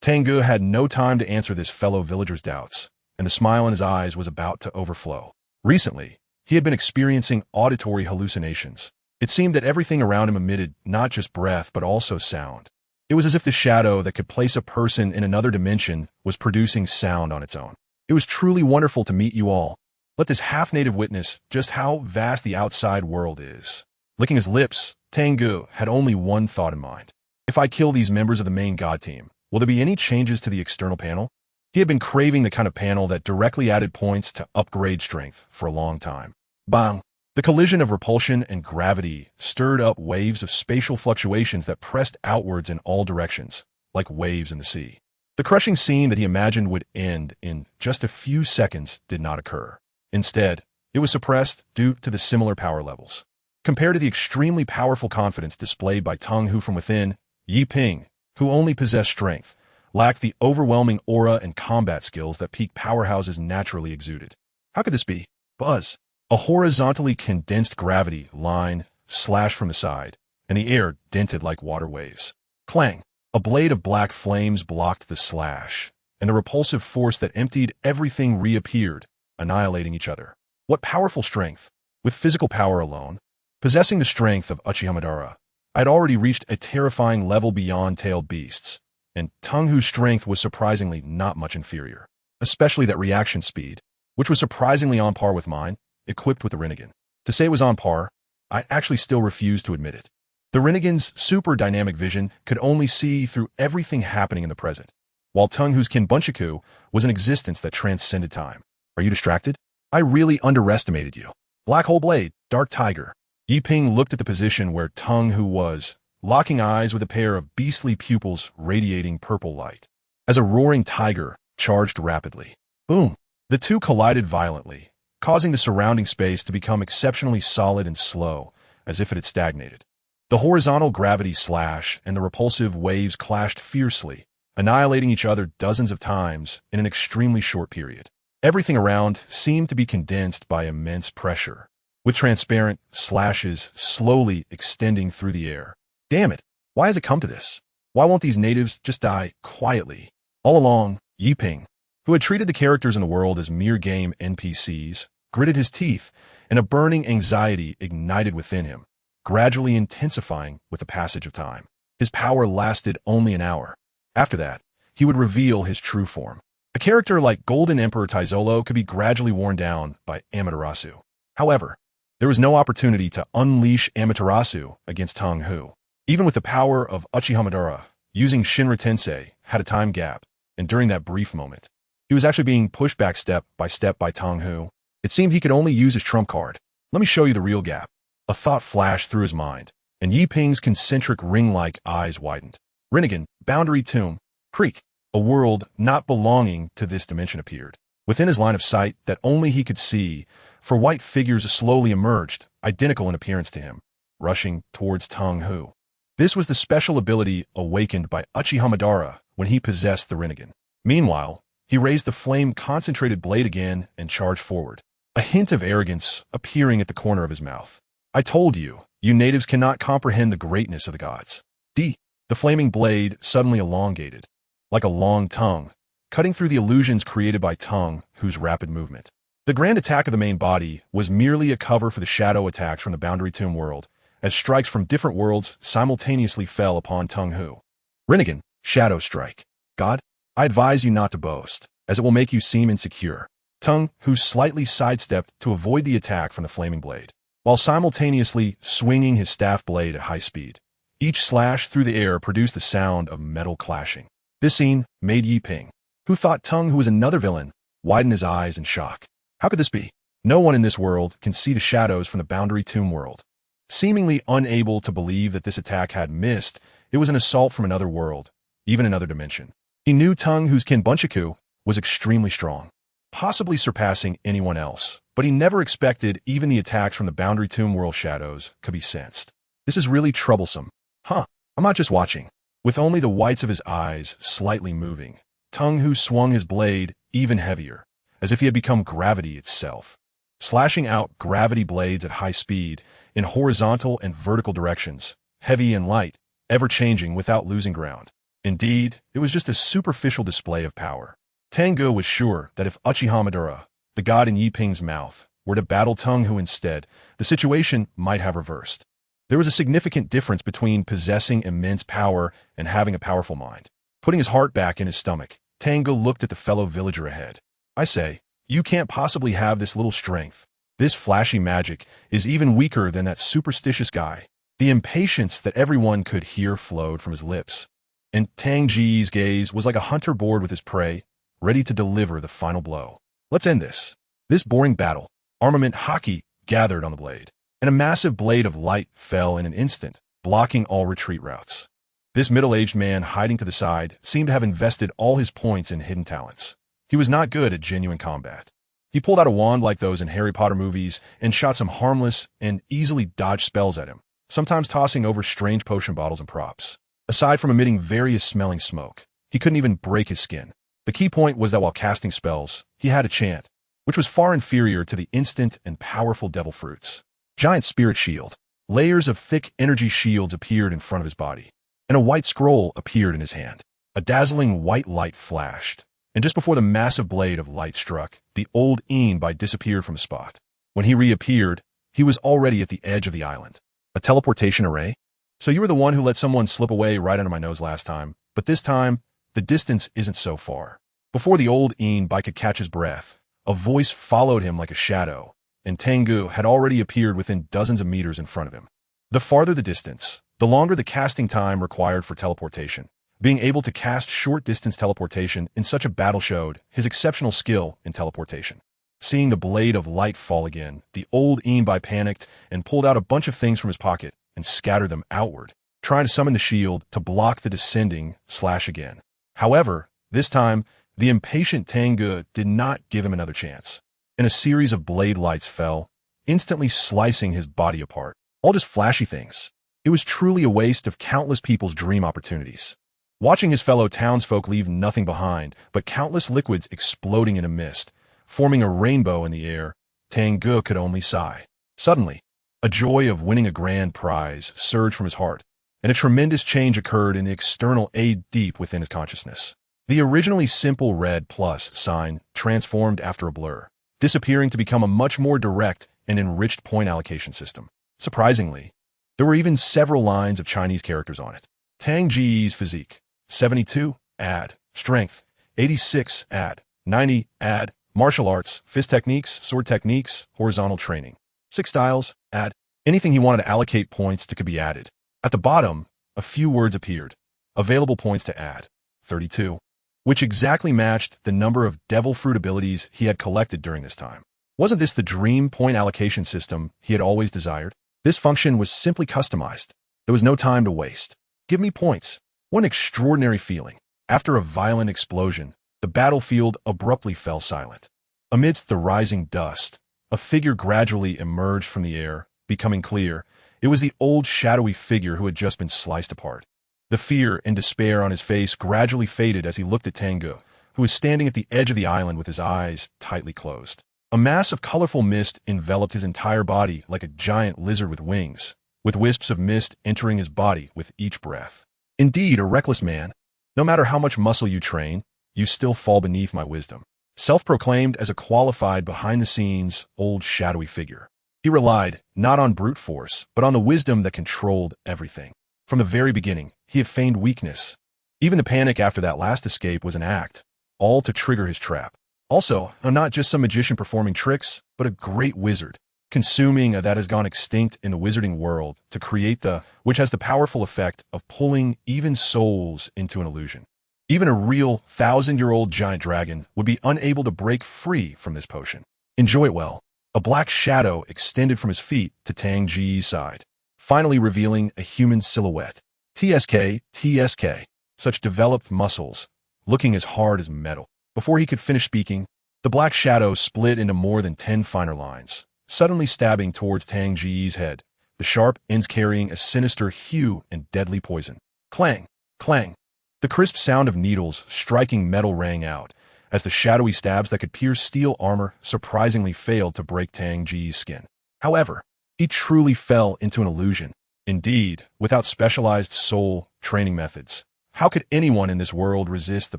Tang Ge had no time to answer this fellow villager's doubts, and the smile in his eyes was about to overflow. Recently, he had been experiencing auditory hallucinations. It seemed that everything around him emitted not just breath but also sound. It was as if the shadow that could place a person in another dimension was producing sound on its own. It was truly wonderful to meet you all. Let this half-native witness just how vast the outside world is. Licking his lips, Tang Ge had only one thought in mind. If I kill these members of the main god team, will there be any changes to the external panel? He had been craving the kind of panel that directly added points to upgrade strength for a long time. Bang! The collision of repulsion and gravity stirred up waves of spatial fluctuations that pressed outwards in all directions, like waves in the sea. The crushing scene that he imagined would end in just a few seconds did not occur. Instead, it was suppressed due to the similar power levels. Compared to the extremely powerful confidence displayed by Tang Hu from within, Yi Ping, who only possessed strength, lacked the overwhelming aura and combat skills that peak powerhouses naturally exuded. How could this be? Buzz. A horizontally condensed gravity line slashed from the side, and the air dented like water waves. Clang! A blade of black flames blocked the slash, and a repulsive force that emptied everything reappeared, annihilating each other. What powerful strength! With physical power alone, possessing the strength of Uchiha Madara, I had already reached a terrifying level beyond tailed beasts, and Tang Hu's strength was surprisingly not much inferior, especially that reaction speed, which was surprisingly on par with mine, equipped with the Rinnegan. To say it was on par, I actually still refuse to admit it. The Rinnegan's super dynamic vision could only see through everything happening in the present, while Tang Hu's Kinbunchaku was an existence that transcended time. Are you distracted? I really underestimated you. Black Hole Blade, Dark Tiger. Yi Ping looked at the position where Tang Hu was, locking eyes with a pair of beastly pupils radiating purple light. As a roaring tiger charged rapidly. Boom! The two collided violently, causing the surrounding space to become exceptionally solid and slow, as if it had stagnated. The horizontal gravity slash and the repulsive waves clashed fiercely, annihilating each other dozens of times in an extremely short period. Everything around seemed to be condensed by immense pressure, with transparent slashes slowly extending through the air. Damn it! Why has it come to this? Why won't these natives just die quietly? All along, Yi Ping, who had treated the characters in the world as mere game NPCs, gritted his teeth, and a burning anxiety ignited within him, gradually intensifying with the passage of time. His power lasted only an hour. After that, he would reveal his true form. A character like Golden Emperor Taizolo could be gradually worn down by Amaterasu. However, there was no opportunity to unleash Amaterasu against Tang Hu. Even with the power of Uchiha Madara, using Shinra Tensei had a time gap, and during that brief moment, he was actually being pushed back step by Tang Hu. It seemed he could only use his trump card. Let me show you the real gap. A thought flashed through his mind, and Yi Ping's concentric ring-like eyes widened. Rinnegan, Boundary Tomb, Creek. A world not belonging to this dimension appeared. Within his line of sight that only he could see, for white figures slowly emerged, identical in appearance to him, rushing towards Tang Hu. This was the special ability awakened by Uchiha Madara when he possessed the Rinnegan. Meanwhile, he raised the flame-concentrated blade again and charged forward, a hint of arrogance appearing at the corner of his mouth. I told you, you natives cannot comprehend the greatness of the gods. The flaming blade suddenly elongated, like a long tongue, cutting through the illusions created by Tang Hu's rapid movement. The grand attack of the main body was merely a cover for the shadow attacks from the Boundary Tomb world, as strikes from different worlds simultaneously fell upon Tang Hu. Rinnegan, Shadow Strike. God, I advise you not to boast, as it will make you seem insecure. Tang Hu slightly sidestepped to avoid the attack from the flaming blade, while simultaneously swinging his staff blade at high speed. Each slash through the air produced the sound of metal clashing. This scene made Yi Ping, who thought Tang Hu was another villain, widen his eyes in shock. How could this be? No one in this world can see the shadows from the boundary tomb world. Seemingly unable to believe that this attack had missed, it was an assault from another world, even another dimension. He knew Tang whose Kinbunchaku was extremely strong, possibly surpassing anyone else, but he never expected even the attacks from the boundary tomb world shadows could be sensed. This is really troublesome. I'm not just watching. With only the whites of his eyes slightly moving, Tang Hu swung his blade even heavier, as if he had become gravity itself, slashing out gravity blades at high speed in horizontal and vertical directions, heavy and light, ever-changing without losing ground. Indeed, it was just a superficial display of power. Tang Ge was sure that if Uchiha Madara, the god in Yiping's mouth, were to battle Tang Hu instead, the situation might have reversed. There was a significant difference between possessing immense power and having a powerful mind. Putting his heart back in his stomach, Tang Ge looked at the fellow villager ahead. I say, you can't possibly have this little strength. This flashy magic is even weaker than that superstitious guy. The impatience that everyone could hear flowed from his lips. And Tang Ge's gaze was like a hunter bored with his prey, ready to deliver the final blow. Let's end this. This boring battle. Armament Haki gathered on the blade, and a massive blade of light fell in an instant, blocking all retreat routes. This middle-aged man hiding to the side seemed to have invested all his points in hidden talents. He was not good at genuine combat. He pulled out a wand like those in Harry Potter movies and shot some harmless and easily dodged spells at him, sometimes tossing over strange potion bottles and props. Aside from emitting various smelling smoke, he couldn't even break his skin. The key point was that while casting spells, he had a chant, which was far inferior to the instant and powerful devil fruits. Giant spirit shield. Layers of thick energy shields appeared in front of his body, and a white scroll appeared in his hand. A dazzling white light flashed, and just before the massive blade of light struck, the old Inbai disappeared from his spot. When he reappeared, he was already at the edge of the island. A teleportation array? So you were the one who let someone slip away right under my nose last time, but this time, the distance isn't so far. Before the old Inbai could catch his breath, a voice followed him like a shadow, and Tang Ge had already appeared within dozens of meters in front of him. The farther the distance, the longer the casting time required for teleportation. Being able to cast short-distance teleportation in such a battle showed his exceptional skill in teleportation. Seeing the blade of light fall again, the old Inbai panicked and pulled out a bunch of things from his pocket and scattered them outward, trying to summon the shield to block the descending slash again. However, this time, the impatient Tang Ge did not give him another chance, and a series of blade lights fell, instantly slicing his body apart. All just flashy things. It was truly a waste of countless people's dream opportunities. Watching his fellow townsfolk leave nothing behind but countless liquids exploding in a mist, forming a rainbow in the air, Tang Ge could only sigh. Suddenly, a joy of winning a grand prize surged from his heart, and a tremendous change occurred in the external aid deep within his consciousness. The originally simple red plus sign transformed after a blur, disappearing to become a much more direct and enriched point allocation system. Surprisingly, there were even several lines of Chinese characters on it. Tang Ge's physique. 72, add. Strength, 86, add. 90, add. Martial arts, fist techniques, sword techniques, horizontal training. 6 styles, add. Anything he wanted to allocate points to could be added. At the bottom, a few words appeared. Available points to add, 32, which exactly matched the number of devil fruit abilities he had collected during this time. Wasn't this the dream point allocation system he had always desired? This function was simply customized. There was no time to waste. Give me points. What an extraordinary feeling. After a violent explosion, the battlefield abruptly fell silent. Amidst the rising dust, a figure gradually emerged from the air, becoming clear. It was the old shadowy figure who had just been sliced apart. The fear and despair on his face gradually faded as he looked at Tang Ge, who was standing at the edge of the island with his eyes tightly closed. A mass of colorful mist enveloped his entire body like a giant lizard with wings, with wisps of mist entering his body with each breath. Indeed, a reckless man. No matter how much muscle you train, you still fall beneath my wisdom. Self-proclaimed as a qualified behind-the-scenes, old shadowy figure. He relied not on brute force, but on the wisdom that controlled everything. From the very beginning, he had feigned weakness. Even the panic after that last escape was an act, all to trigger his trap. Also, I'm not just some magician performing tricks, but a great wizard, consuming that has gone extinct in the wizarding world to create which has the powerful effect of pulling even souls into an illusion. Even a real 1,000-year-old giant dragon would be unable to break free from this potion. Enjoy it well. A black shadow extended from his feet to Tang Ge's side, finally revealing a human silhouette. TSK, TSK, such developed muscles, looking as hard as metal. Before he could finish speaking, the black shadow split into more than 10 finer lines, suddenly stabbing towards Tang Ge's head, the sharp ends carrying a sinister hue and deadly poison. Clang, clang. The crisp sound of needles striking metal rang out, as the shadowy stabs that could pierce steel armor surprisingly failed to break Tang Ge's skin. However, he truly fell into an illusion. Indeed, without specialized soul training methods, how could anyone in this world resist the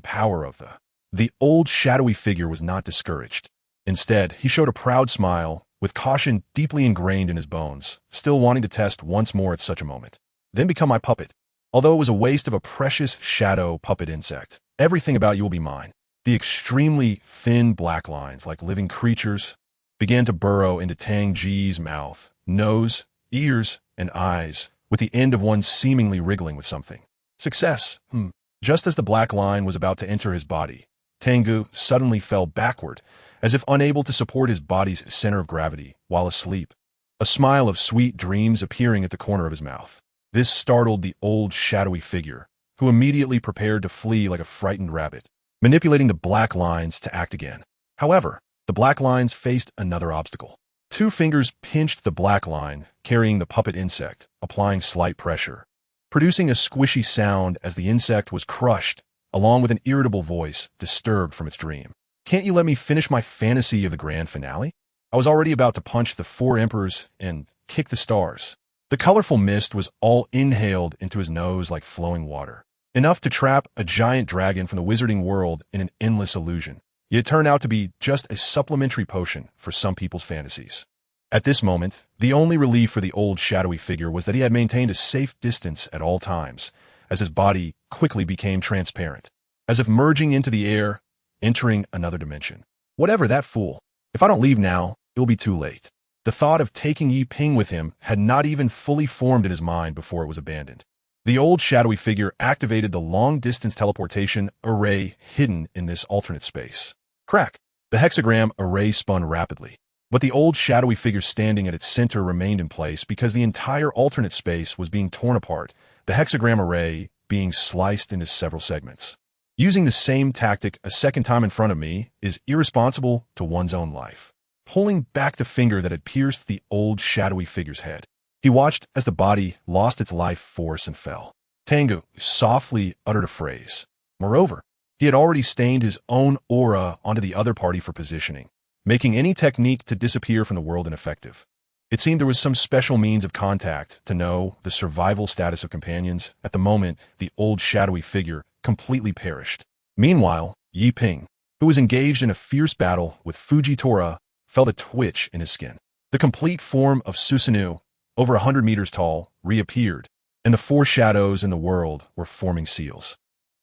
power of the old shadowy figure was not discouraged. Instead, he showed a proud smile, with caution deeply ingrained in his bones, still wanting to test once more at such a moment. Then become my puppet. Although it was a waste of a precious shadow puppet insect, everything about you will be mine. The extremely thin black lines, like living creatures, began to burrow into Tang Ge's mouth, nose, ears, and eyes, with the end of one seemingly wriggling with something. Success. Just as the black line was about to enter his body, Tang Ge suddenly fell backward, as if unable to support his body's center of gravity while asleep, a smile of sweet dreams appearing at the corner of his mouth. This startled the old shadowy figure, who immediately prepared to flee like a frightened rabbit, manipulating the black lines to act again. However, the black lines faced another obstacle. Two fingers pinched the black line, carrying the puppet insect, applying slight pressure, producing a squishy sound as the insect was crushed, along with an irritable voice disturbed from its dream. Can't you let me finish my fantasy of the grand finale? I was already about to punch the 4 emperors and kick the stars. The colorful mist was all inhaled into his nose like flowing water, enough to trap a giant dragon from the wizarding world in an endless illusion. Yet it turned out to be just a supplementary potion for some people's fantasies. At this moment, the only relief for the old shadowy figure was that he had maintained a safe distance at all times, as his body quickly became transparent, as if merging into the air, entering another dimension. Whatever that fool. If I don't leave now, it will be too late. The thought of taking Yi Ping with him had not even fully formed in his mind before it was abandoned. The old shadowy figure activated the long-distance teleportation array hidden in this alternate space. Crack! The hexagram array spun rapidly, but the old shadowy figure standing at its center remained in place because the entire alternate space was being torn apart, the hexagram array being sliced into several segments. Using the same tactic a second time in front of me is irresponsible to one's own life. Pulling back the finger that had pierced the old shadowy figure's head, he watched as the body lost its life force and fell. Tang Ge softly uttered a phrase. Moreover, he had already stained his own aura onto the other party for positioning, making any technique to disappear from the world ineffective. It seemed there was some special means of contact to know the survival status of companions. At the moment, the old shadowy figure completely perished. Meanwhile, Yi Ping, who was engaged in a fierce battle with Fujitora, felt a twitch in his skin. The complete form of Susanoo, over 100 meters tall, reappeared, and the 4 shadows in the world were forming seals.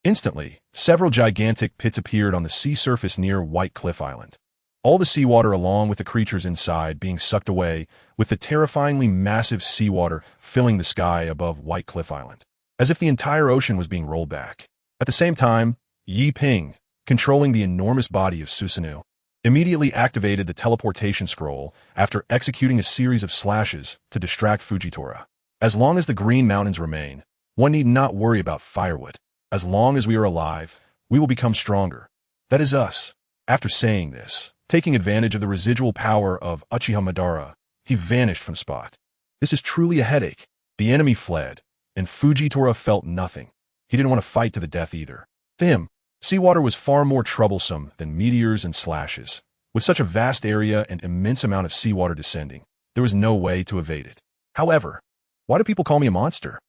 Instantly, several gigantic pits appeared on the sea surface near White Cliff Island. All the seawater along with the creatures inside being sucked away, with the terrifyingly massive seawater filling the sky above White Cliff Island, as if the entire ocean was being rolled back. At the same time, Yi Ping, controlling the enormous body of Susanoo, immediately activated the teleportation scroll after executing a series of slashes to distract Fujitora. As long as the Green Mountains remain, one need not worry about firewood. As long as we are alive, we will become stronger. That is us. After saying this, taking advantage of the residual power of Uchiha Madara, he vanished from the spot. This is truly a headache. The enemy fled, and Fujitora felt nothing. He didn't want to fight to the death either. To him, seawater was far more troublesome than meteors and slashes. With such a vast area and immense amount of seawater descending, there was no way to evade it. However, why do people call me a monster?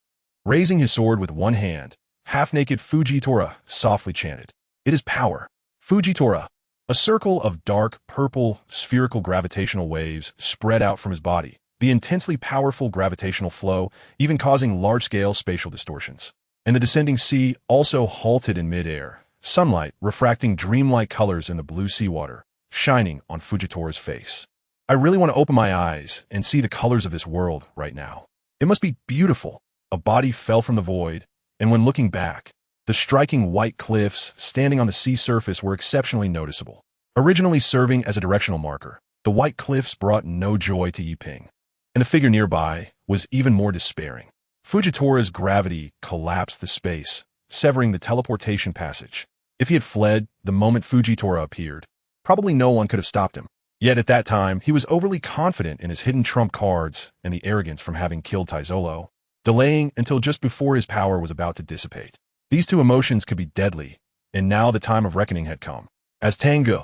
Raising his sword with one hand, half-naked Fujitora softly chanted, "It is power." Fujitora. A circle of dark, purple, spherical gravitational waves spread out from his body, the intensely powerful gravitational flow even causing large-scale spatial distortions. And the descending sea also halted in mid-air, sunlight refracting dreamlike colors in the blue seawater, shining on Fujitora's face. I really want to open my eyes and see the colors of this world right now. It must be beautiful. A body fell from the void, and when looking back, the striking white cliffs standing on the sea surface were exceptionally noticeable. Originally serving as a directional marker, The white cliffs brought no joy to Yiping, and the figure nearby was even more despairing. Fujitora's gravity collapsed the space, severing the teleportation passage. If he had fled the moment Fujitora appeared, probably no one could have stopped him. Yet at that time, he was overly confident in his hidden trump cards and the arrogance from having killed Taizolo, delaying until just before his power was about to dissipate. These two emotions could be deadly, and now the time of reckoning had come. As Tang Ge,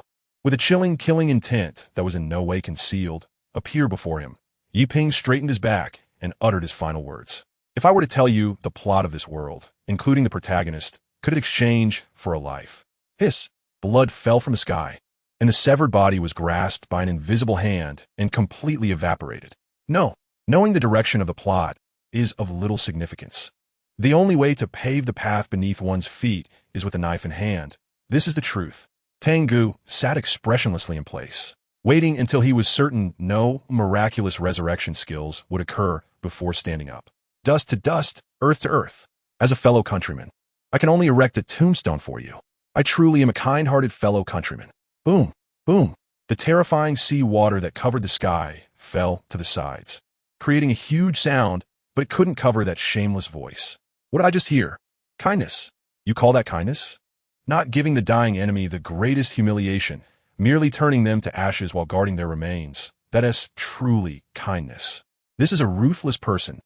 with a chilling, killing intent that was in no way concealed, appeared before him, Yiping straightened his back and uttered his final words. If I were to tell you the plot of this world, including the protagonist, could it exchange for a life? Hiss! Blood fell from the sky, and the severed body was grasped by an invisible hand and completely evaporated. No, knowing the direction of the plot is of little significance. The only way to pave the path beneath one's feet is with a knife in hand. This is the truth. Tang Ge sat expressionlessly in place, waiting until he was certain no miraculous resurrection skills would occur before standing up. Dust to dust, earth to earth. As a fellow countryman, I can only erect a tombstone for you. I truly am a kind-hearted fellow countryman. Boom, boom. The terrifying sea water that covered the sky fell to the sides, creating a huge sound, but it couldn't cover that shameless voice. What did I just hear? Kindness. You call that kindness? Not giving the dying enemy the greatest humiliation, merely turning them to ashes while guarding their remains. That is truly kindness. This is a ruthless person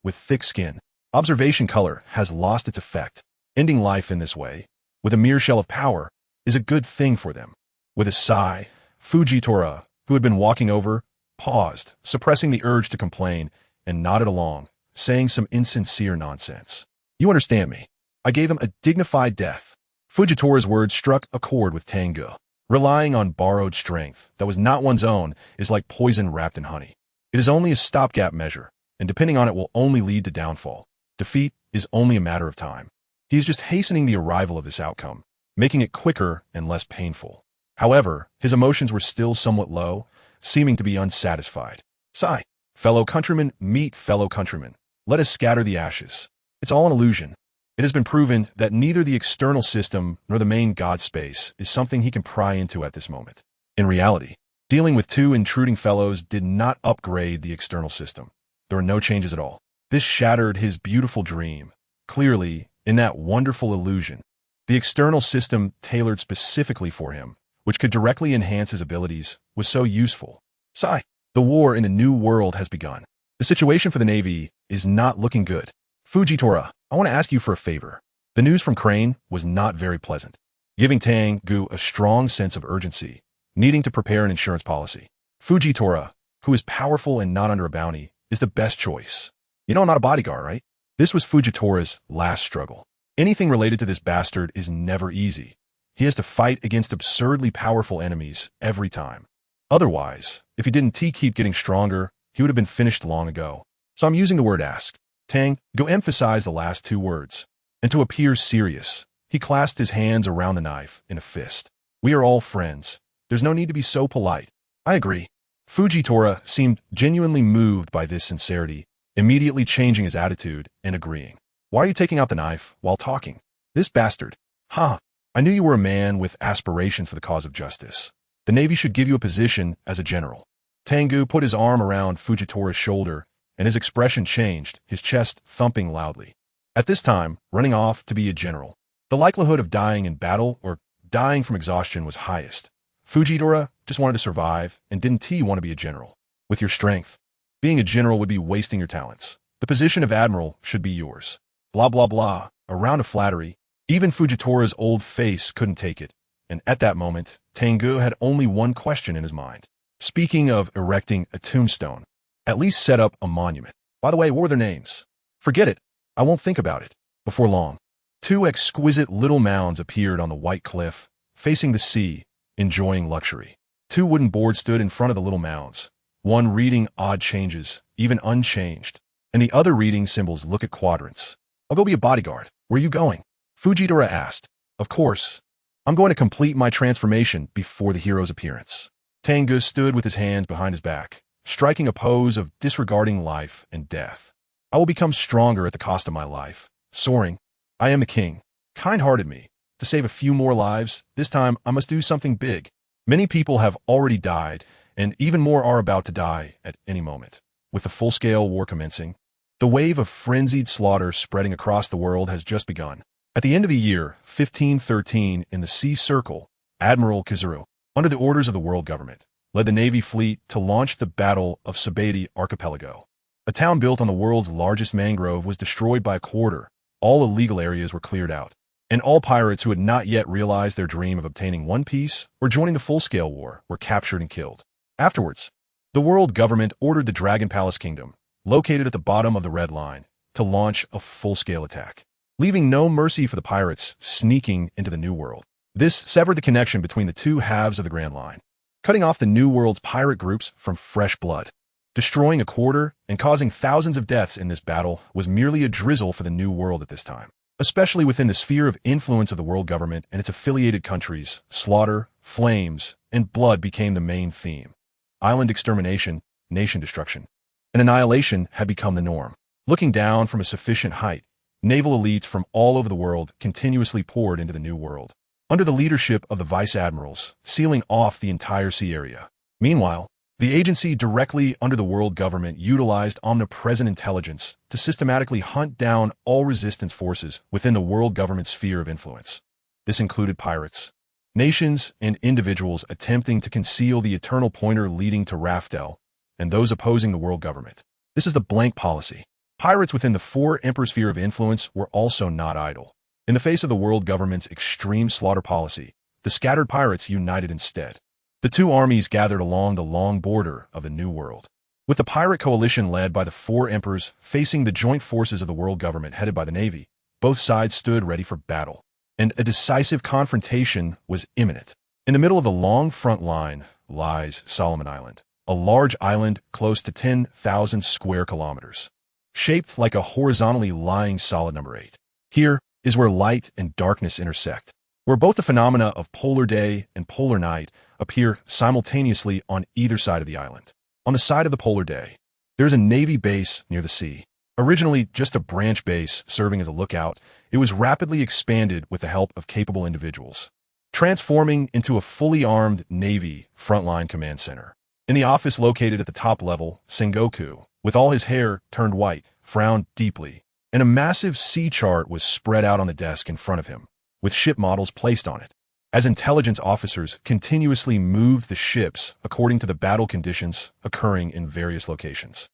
with thick skin. Observation color has lost its effect. Ending life in this way, with a mere shell of power, is a good thing for them. With a sigh, Fujitora, who had been walking over, paused, suppressing the urge to complain, and nodded along, saying some insincere nonsense. You understand me. I gave him a dignified death. Fujitora's words struck a chord with Tang Ge. Relying on borrowed strength that was not one's own is like poison wrapped in honey. It is only a stopgap measure, and depending on it will only lead to downfall. Defeat is only a matter of time. He is just hastening the arrival of this outcome, making it quicker and less painful. However, his emotions were still somewhat low, seeming to be unsatisfied. Sigh. Fellow countrymen, meet fellow countrymen. Let us scatter the ashes. It's all an illusion. It has been proven that neither the external system nor the main God space is something he can pry into at this moment. In reality, dealing with two intruding fellows did not upgrade the external system. There were no changes at all. This shattered his beautiful dream. Clearly, in that wonderful illusion, the external system tailored specifically for him, which could directly enhance his abilities, was so useful. Sigh. The war in the new world has begun. The situation for the Navy is not looking good. Fujitora, I want to ask you for a favor. The news from Crane was not very pleasant, giving Tang Ge a strong sense of urgency, needing to prepare an insurance policy. Fujitora, who is powerful and not under a bounty, is the best choice. You know I'm not a bodyguard, right? This was Fujitora's last struggle. Anything related to this bastard is never easy. He has to fight against absurdly powerful enemies every time. Otherwise, if he didn't keep getting stronger, he would have been finished long ago. So I'm using the word ask. Tang Ge emphasized the last two words, and to appear serious, he clasped his hands around the knife in a fist. We are all friends. There's no need to be so polite. I agree. Fujitora seemed genuinely moved by this sincerity, immediately changing his attitude and agreeing. Why are you taking out the knife while talking? This bastard. Ha! I knew you were a man with aspiration for the cause of justice. The Navy should give you a position as a general. Tang Ge put his arm around Fujitora's shoulder, and his expression changed, his chest thumping loudly. At this time, running off to be a general. The likelihood of dying in battle or dying from exhaustion was highest. Fujitora just wanted to survive, and didn't he want to be a general? With your strength, being a general would be wasting your talents. The position of admiral should be yours. Blah, blah, blah. A round of flattery. Even Fujitora's old face couldn't take it, and at that moment, Tang Ge had only one question in his mind. Speaking of erecting a tombstone, at least set up a monument. By the way, what were their names? Forget it. I won't think about it. Before long, two exquisite little mounds appeared on the white cliff, facing the sea, enjoying luxury. Two wooden boards stood in front of the little mounds, one reading odd changes, even unchanged, and the other reading symbols look at quadrants. I'll go be a bodyguard. Where are you going? Fujitora asked. Of course. I'm going to complete my transformation before the hero's appearance. Tang Ge stood with his hands behind his back, striking a pose of disregarding life and death. I will become stronger at the cost of my life. Soaring. I am the king. Kind-hearted me. To save a few more lives, this time I must do something big. Many people have already died, and even more are about to die at any moment. With the full-scale war commencing, the wave of frenzied slaughter spreading across the world has just begun. At the end of the year 1513, in the Sea Circle, Admiral Kizuru, under the orders of the world government, led the Navy fleet to launch the Battle of Sabaody Archipelago. A town built on the world's largest mangrove was destroyed by a quarter. All illegal areas were cleared out, and all pirates who had not yet realized their dream of obtaining One Piece or joining the full-scale war were captured and killed. Afterwards, the world government ordered the Dragon Palace Kingdom, located at the bottom of the Red Line, to launch a full-scale attack, leaving no mercy for the pirates sneaking into the New World. This severed the connection between the two halves of the Grand Line, cutting off the New World's pirate groups from fresh blood. Destroying a quarter and causing thousands of deaths in this battle was merely a drizzle for the New World at this time. Especially within the sphere of influence of the world government and its affiliated countries, slaughter, flames, and blood became the main theme. Island extermination, nation destruction, and annihilation had become the norm. Looking down from a sufficient height, naval elites from all over the world continuously poured into the New World, under the leadership of the vice admirals, sealing off the entire sea area. Meanwhile, the agency directly under the world government utilized omnipresent intelligence to systematically hunt down all resistance forces within the world government sphere of influence. This included pirates, nations, and individuals attempting to conceal the eternal pointer leading to Raftel, and those opposing the world government. This is the blank policy. Pirates within the four emperor sphere of influence were also not idle. In the face of the world government's extreme slaughter policy, the scattered pirates united instead. The two armies gathered along the long border of the New World, with the pirate coalition led by the four emperors facing the joint forces of the world government headed by the Navy. Both sides stood ready for battle, and a decisive confrontation was imminent. In the middle of the long front line lies Solomon Island, a large island close to 10,000 square kilometers, shaped like a horizontally lying solid number 8. Here is where light and darkness intersect, where both the phenomena of polar day and polar night appear simultaneously on either side of the island. On the side of the polar day, there is a Navy base near the sea. Originally just a branch base serving as a lookout, it was rapidly expanded with the help of capable individuals, transforming into a fully armed Navy frontline command center. In the office located at the top level, Sengoku, with all his hair turned white, frowned deeply, and a massive sea chart was spread out on the desk in front of him, with ship models placed on it. As intelligence officers continuously moved the ships according to the battle conditions occurring in various locations.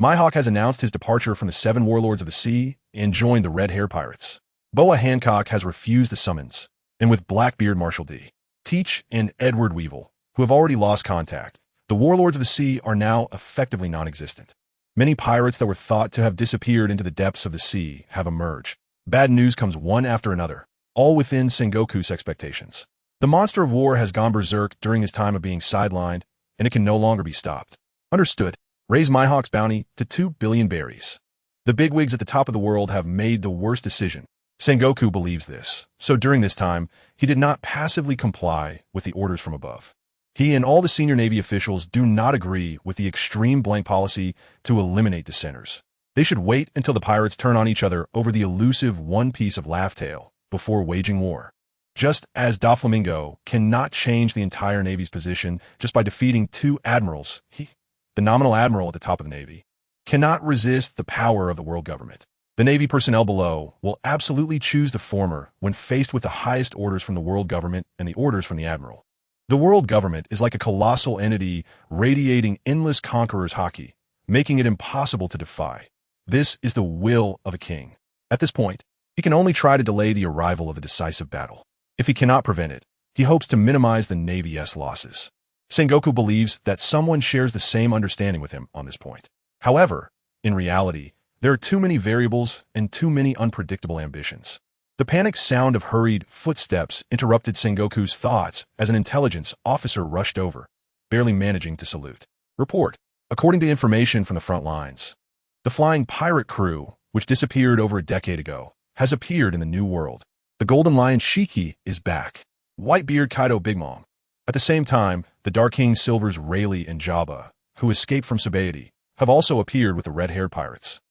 Mihawk has announced his departure from the 7 warlords of the sea and joined the Red Hair Pirates. Boa Hancock has refused the summons, and with Blackbeard Marshal D. Teach and Edward Weevil, who have already lost contact, the warlords of the sea are now effectively non-existent. Many pirates that were thought to have disappeared into the depths of the sea have emerged. Bad news comes one after another, all within Sengoku's expectations. The monster of war has gone berserk during his time of being sidelined, and it can no longer be stopped. Understood. Raise Mihawk's bounty to 2 billion berries. The bigwigs at the top of the world have made the worst decision. Sengoku believes this, so during this time, he did not passively comply with the orders from above. He and all the senior Navy officials do not agree with the extreme blank policy to eliminate dissenters. They should wait until the pirates turn on each other over the elusive one piece of laugh tale before waging war. Just as Doflamingo cannot change the entire Navy's position just by defeating 2 admirals, he, the nominal admiral at the top of the Navy, cannot resist the power of the world government. The Navy personnel below will absolutely choose the former when faced with the highest orders from the world government and the orders from the admiral. The world government is like a colossal entity radiating endless conqueror's hockey, making it impossible to defy. This is the will of a king. At this point, he can only try to delay the arrival of a decisive battle. If he cannot prevent it, he hopes to minimize the Navy's losses. Sengoku believes that someone shares the same understanding with him on this point. However, in reality, there are too many variables and too many unpredictable ambitions. The panicked sound of hurried footsteps interrupted Sengoku's thoughts as an intelligence officer rushed over, barely managing to salute. Report. According to information from the front lines, the flying pirate crew, which disappeared over a decade ago, has appeared in the New World. The Golden Lion Shiki is back. Whitebeard Kaido Big Mom. At the same time, the Dark King Silver's Rayleigh and Jabba, who escaped from Sabaody, have also appeared with the red-haired pirates.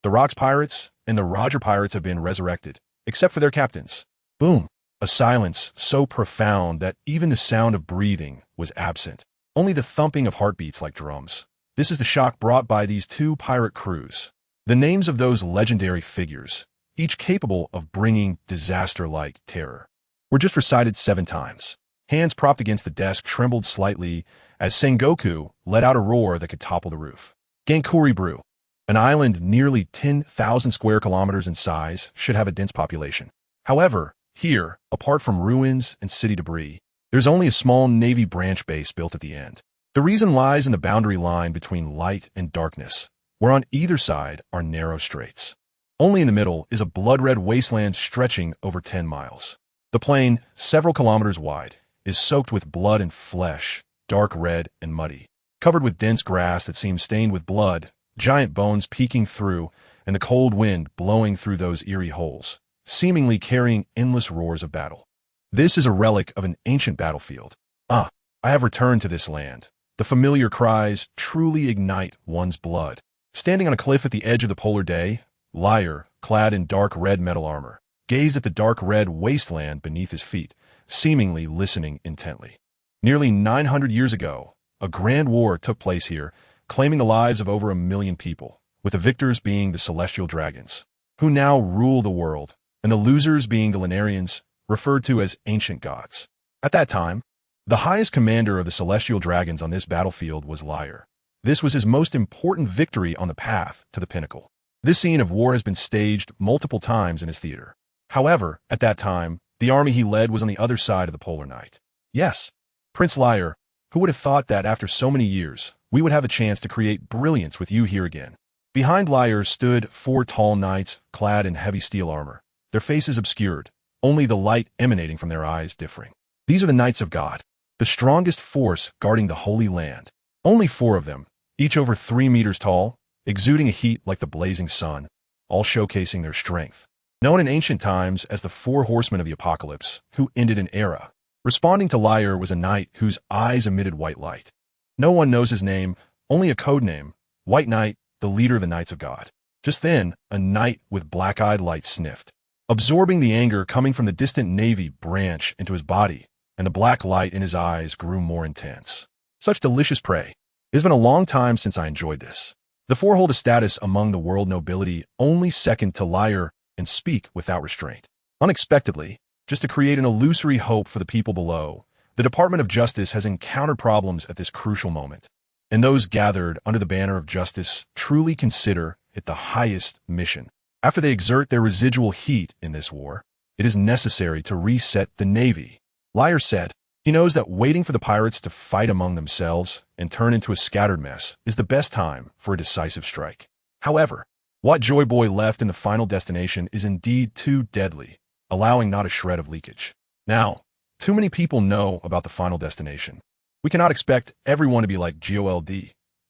The Rocks Pirates and the Roger Pirates have been resurrected, except for their captains. Boom! A silence so profound that even the sound of breathing was absent. Only the thumping of heartbeats like drums. This is the shock brought by these two pirate crews. The names of those legendary figures, each capable of bringing disaster-like terror, were just recited 7 times. Hands propped against the desk trembled slightly as Sengoku let out a roar that could topple the roof. Gankuri Brew, an island nearly 10,000 square kilometers in size, should have a dense population. However, here, apart from ruins and city debris, there's only a small Navy branch base built at the end. The reason lies in the boundary line between light and darkness, where on either side are narrow straits. Only in the middle is a blood-red wasteland stretching over 10 miles. The plain, several kilometers wide, is soaked with blood and flesh, dark red and muddy, covered with dense grass that seems stained with blood, giant bones peeking through, and the cold wind blowing through those eerie holes, seemingly carrying endless roars of battle. This is a relic of an ancient battlefield. I have returned to this land. The familiar cries truly ignite one's blood. Standing on a cliff at the edge of the polar day, Liar, clad in dark red metal armor, gazed at the dark red wasteland beneath his feet, seemingly listening intently. Nearly 900 years ago, a grand war took place here, claiming the lives of over 1 million people, with the victors being the celestial dragons, who now rule the world, and the losers being the Lunarians, referred to as ancient gods. At that time, the highest commander of the celestial dragons on this battlefield was Liar. This was his most important victory on the path to the pinnacle. This scene of war has been staged multiple times in his theater. However, at that time, the army he led was on the other side of the polar night. Yes, Prince Liar, who would have thought that after so many years, we would have a chance to create brilliance with you here again. Behind Liar stood 4 tall knights clad in heavy steel armor, their faces obscured, only the light emanating from their eyes differing. These are the Knights of God, the strongest force guarding the Holy Land. Only 4 of them, each over 3 meters tall, exuding a heat like the blazing sun, all showcasing their strength. Known in ancient times as the 4 horsemen of the apocalypse, who ended an era. Responding to Liar was a knight whose eyes emitted white light. No one knows his name, only a code name, White Knight, the leader of the Knights of God. Just then, a knight with black-eyed light sniffed, absorbing the anger coming from the distant Navy branch into his body, and the black light in his eyes grew more intense. Such delicious prey. It has been a long time since I enjoyed this. The 4 hold a status among the world nobility only second to Liar and speak without restraint. Unexpectedly, just to create an illusory hope for the people below, the Department of Justice has encountered problems at this crucial moment, and those gathered under the banner of justice truly consider it the highest mission. After they exert their residual heat in this war, it is necessary to reset the Navy. Liar said he knows that waiting for the pirates to fight among themselves and turn into a scattered mess is the best time for a decisive strike. However, what Joy Boy left in the final destination is indeed too deadly, allowing not a shred of leakage. Now, too many people know about the final destination. We cannot expect everyone to be like GOLD.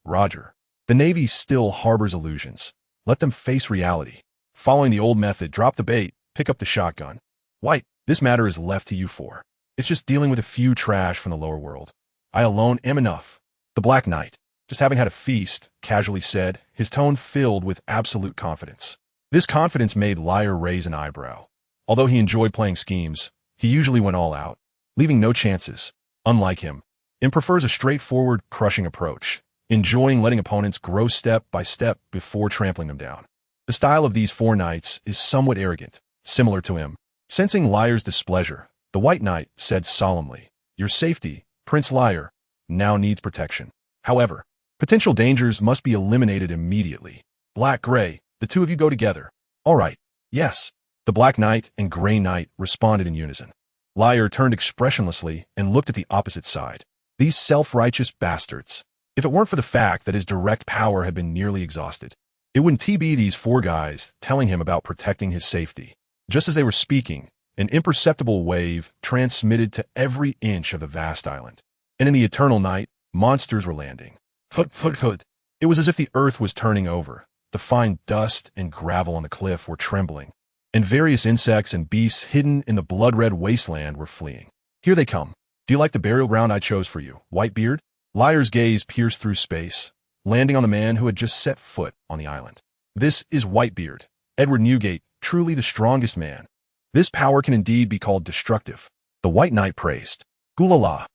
Roger. The Navy still harbors illusions. Let them face reality. Following the old method, drop the bait, pick up the shotgun. White, this matter is left to you 4. It's just dealing with a few trash from the lower world. I alone am enough. The Black Knight, just having had a feast, casually said, his tone filled with absolute confidence. This confidence made Liar raise an eyebrow. Although he enjoyed playing schemes, he usually went all out, leaving no chances. Unlike him, Im prefers a straightforward, crushing approach, enjoying letting opponents grow step by step before trampling them down. The style of these 4 knights is somewhat arrogant, similar to him. Sensing Liar's displeasure, the White Knight said solemnly, "Your safety, Prince Liar, now needs protection. However, potential dangers must be eliminated immediately. Black Gray, the 2 of you go together." "All right, yes." The Black Knight and Gray Knight responded in unison. Liar turned expressionlessly and looked at the opposite side. These self-righteous bastards. If it weren't for the fact that his direct power had been nearly exhausted, it wouldn't be these 4 guys telling him about protecting his safety. Just as they were speaking, an imperceptible wave transmitted to every inch of the vast island. And in the eternal night, monsters were landing. Hut, hut, hut. It was as if the earth was turning over. The fine dust and gravel on the cliff were trembling, and various insects and beasts hidden in the blood-red wasteland were fleeing. "Here they come. Do you like the burial ground I chose for you, Whitebeard?" Liar's gaze pierced through space, landing on the man who had just set foot on the island. "This is Whitebeard, Edward Newgate, truly the strongest man. This power can indeed be called destructive," the White Knight praised. "Gulala.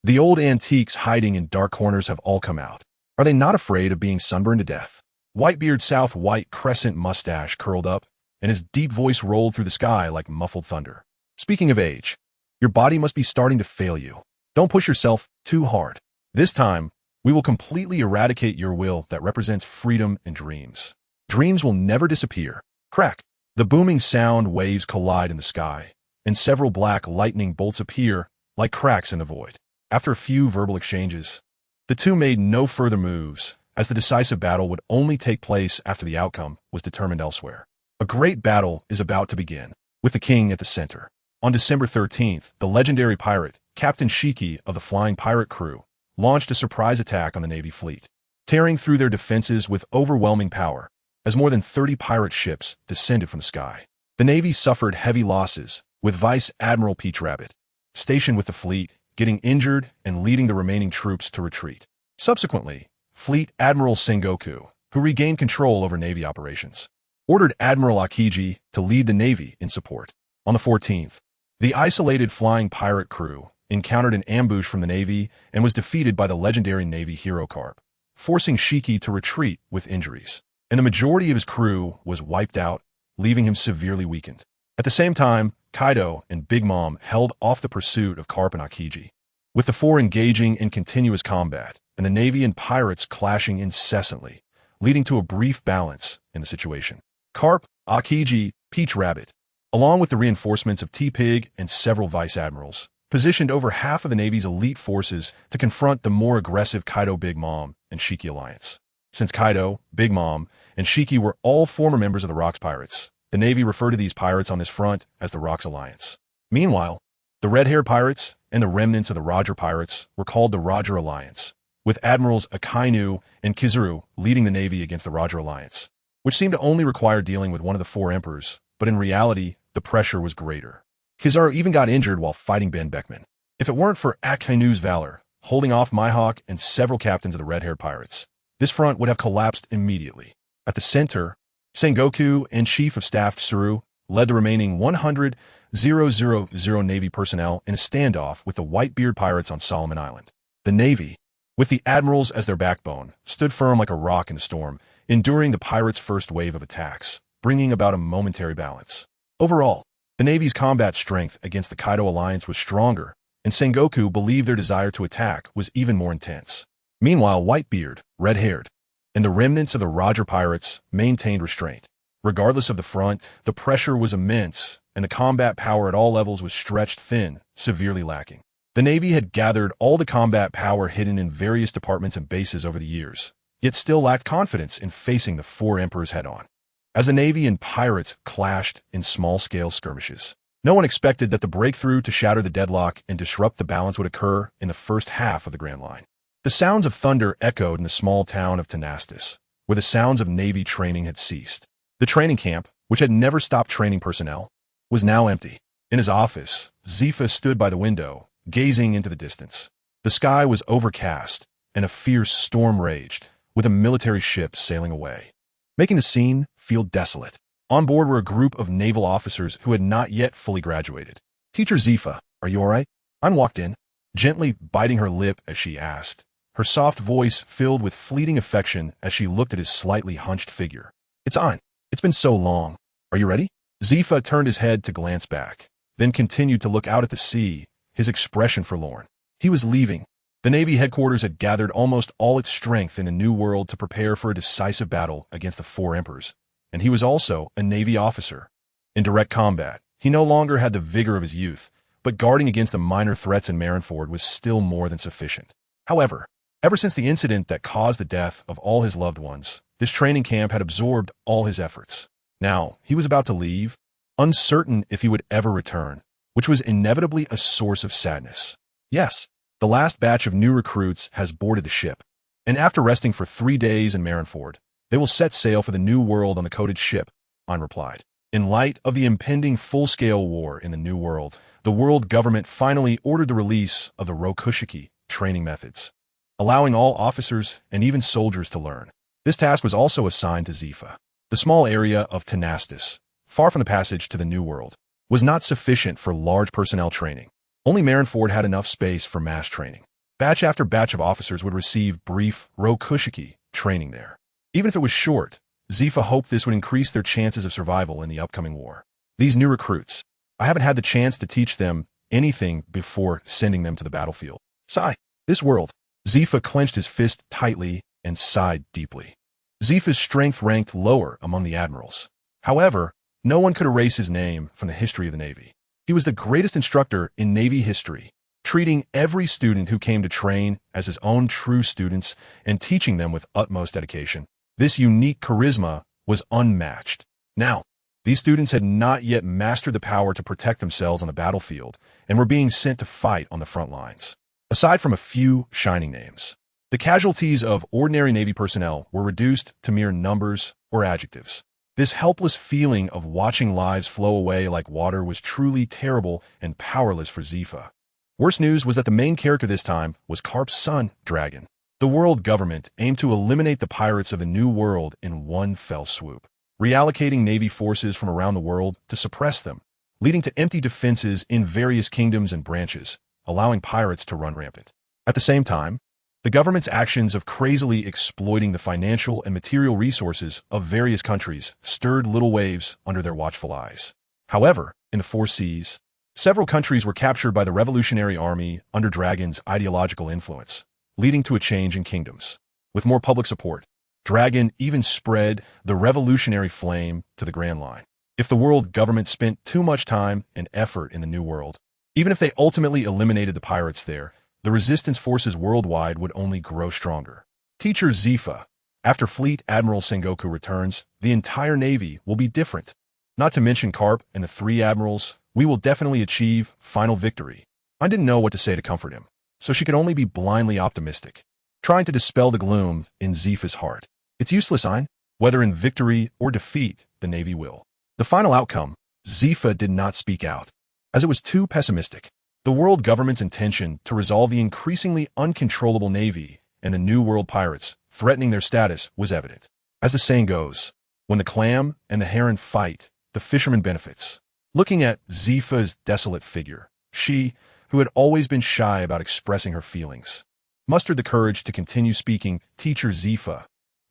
The old antiques hiding in dark corners have all come out. Are they not afraid of being sunburned to death? Whitebeard South white crescent mustache curled up, and his deep voice rolled through the sky like muffled thunder. Speaking of age, your body must be starting to fail you. Don't push yourself too hard. This time, we will completely eradicate your will that represents freedom and dreams. Dreams will never disappear. Crack. The booming sound waves collide in the sky, and several black lightning bolts appear like cracks in the void. After a few verbal exchanges, the two made no further moves, as the decisive battle would only take place after the outcome was determined elsewhere. A great battle is about to begin, with the king at the center. On December 13th, the legendary pirate, Captain Shiki of the Flying Pirate Crew, launched a surprise attack on the Navy fleet, tearing through their defenses with overwhelming power, as more than 30 pirate ships descended from the sky. The Navy suffered heavy losses, with Vice Admiral Peach Rabbit, stationed with the fleet, getting injured and leading the remaining troops to retreat. Subsequently, Fleet Admiral Sengoku, who regained control over Navy operations, ordered Admiral Akiji to lead the Navy in support. On the 14th, the isolated Flying Pirate Crew encountered an ambush from the Navy and was defeated by the legendary Navy hero Carp, forcing Shiki to retreat with injuries, and the majority of his crew was wiped out, leaving him severely weakened. At the same time, Kaido and Big Mom held off the pursuit of Carp and Akiji, with the four engaging in continuous combat, and the Navy and pirates clashing incessantly, leading to a brief balance in the situation. Carp, Akiji, Peach Rabbit, along with the reinforcements of T-Pig and several vice admirals, positioned over half of the Navy's elite forces to confront the more aggressive Kaido Big Mom and Shiki alliance. Since Kaido, Big Mom, and Shiki were all former members of the Rocks Pirates, the Navy referred to these pirates on this front as the Rocks Alliance. Meanwhile, the red-haired pirates and the remnants of the Roger Pirates were called the Roger Alliance, with Admirals Akainu and Kizaru leading the Navy against the Roger Alliance, which seemed to only require dealing with one of the four emperors, but in reality, the pressure was greater. Kizaru even got injured while fighting Ben Beckman. If it weren't for Akainu's valor, holding off Mihawk and several captains of the red-haired pirates, this front would have collapsed immediately. At the center, Sengoku and Chief of Staff Tsuru led the remaining 100,000 Navy personnel in a standoff with the Whitebeard pirates on Solomon Island. The Navy, with the admirals as their backbone, stood firm like a rock in the storm, enduring the pirates' first wave of attacks, bringing about a momentary balance. Overall, the Navy's combat strength against the Kaido alliance was stronger, and Sengoku believed their desire to attack was even more intense. Meanwhile, Whitebeard, red-haired, and the remnants of the Roger pirates maintained restraint. Regardless of the front, the pressure was immense, and the combat power at all levels was stretched thin, severely lacking. The Navy had gathered all the combat power hidden in various departments and bases over the years, yet still lacked confidence in facing the four emperors head-on. As the Navy and pirates clashed in small-scale skirmishes, no one expected that the breakthrough to shatter the deadlock and disrupt the balance would occur in the first half of the Grand Line. The sounds of thunder echoed in the small town of Tanastus, where the sounds of Navy training had ceased. The training camp, which had never stopped training personnel, was now empty. In his office, Zifa stood by the window, gazing into the distance. The sky was overcast, and a fierce storm raged, with a military ship sailing away, making the scene feel desolate. On board were a group of naval officers who had not yet fully graduated. "Teacher Zifa, are you all right?" Ann walked in, gently biting her lip as she asked, her soft voice filled with fleeting affection as she looked at his slightly hunched figure. "It's Ann. It's been so long. Are you ready?" Zifa turned his head to glance back, then continued to look out at the sea, his expression forlorn. He was leaving. The Navy headquarters had gathered almost all its strength in the New World to prepare for a decisive battle against the four emperors, and he was also a Navy officer. In direct combat, he no longer had the vigor of his youth, but guarding against the minor threats in Marineford was still more than sufficient. However, ever since the incident that caused the death of all his loved ones, this training camp had absorbed all his efforts. Now, he was about to leave, uncertain if he would ever return, which was inevitably a source of sadness. Yes, the last batch of new recruits has boarded the ship, and after resting for 3 days in Marineford, they will set sail for the New World on the coated ship, An replied. In light of the impending full-scale war in the New World, the world government finally ordered the release of the Rokushiki training methods, allowing all officers and even soldiers to learn. This task was also assigned to Zifa. The small area of Tanastus, far from the passage to the New World, was not sufficient for large personnel training. Only Marineford had enough space for mass training. Batch after batch of officers would receive brief Rokushiki training there. Even if it was short, Zifa hoped this would increase their chances of survival in the upcoming war. These new recruits, I haven't had the chance to teach them anything before sending them to the battlefield. Sigh. This world. Zifa clenched his fist tightly and sighed deeply. Zifa's strength ranked lower among the admirals. However, no one could erase his name from the history of the Navy. He was the greatest instructor in Navy history, treating every student who came to train as his own true students and teaching them with utmost dedication. This unique charisma was unmatched. Now, these students had not yet mastered the power to protect themselves on the battlefield and were being sent to fight on the front lines. Aside from a few shining names, the casualties of ordinary Navy personnel were reduced to mere numbers or adjectives. This helpless feeling of watching lives flow away like water was truly terrible and powerless for Zifa. Worst news was that the main character this time was Karp's son, Dragon. The world government aimed to eliminate the pirates of the New World in one fell swoop, reallocating Navy forces from around the world to suppress them, leading to empty defenses in various kingdoms and branches, allowing pirates to run rampant. At the same time, the government's actions of crazily exploiting the financial and material resources of various countries stirred little waves under their watchful eyes. However, in the Four Seas, several countries were captured by the Revolutionary Army under Dragon's ideological influence, leading to a change in kingdoms. With more public support, Dragon even spread the revolutionary flame to the Grand Line. If the world government spent too much time and effort in the New World, even if they ultimately eliminated the pirates there, the resistance forces worldwide would only grow stronger. Teacher Zifa, after Fleet Admiral Sengoku returns, the entire Navy will be different. Not to mention Karp and the three admirals, we will definitely achieve final victory. I didn't know what to say to comfort him, so she could only be blindly optimistic, trying to dispel the gloom in Zifa's heart. It's useless, Ein. Whether in victory or defeat, the Navy will. The final outcome, Zifa did not speak out, as it was too pessimistic. The world government's intention to resolve the increasingly uncontrollable Navy and the New World pirates threatening their status was evident. As the saying goes, when the clam and the heron fight, the fisherman benefits. Looking at Zifa's desolate figure, she, who had always been shy about expressing her feelings, mustered the courage to continue speaking. Teacher Zifa,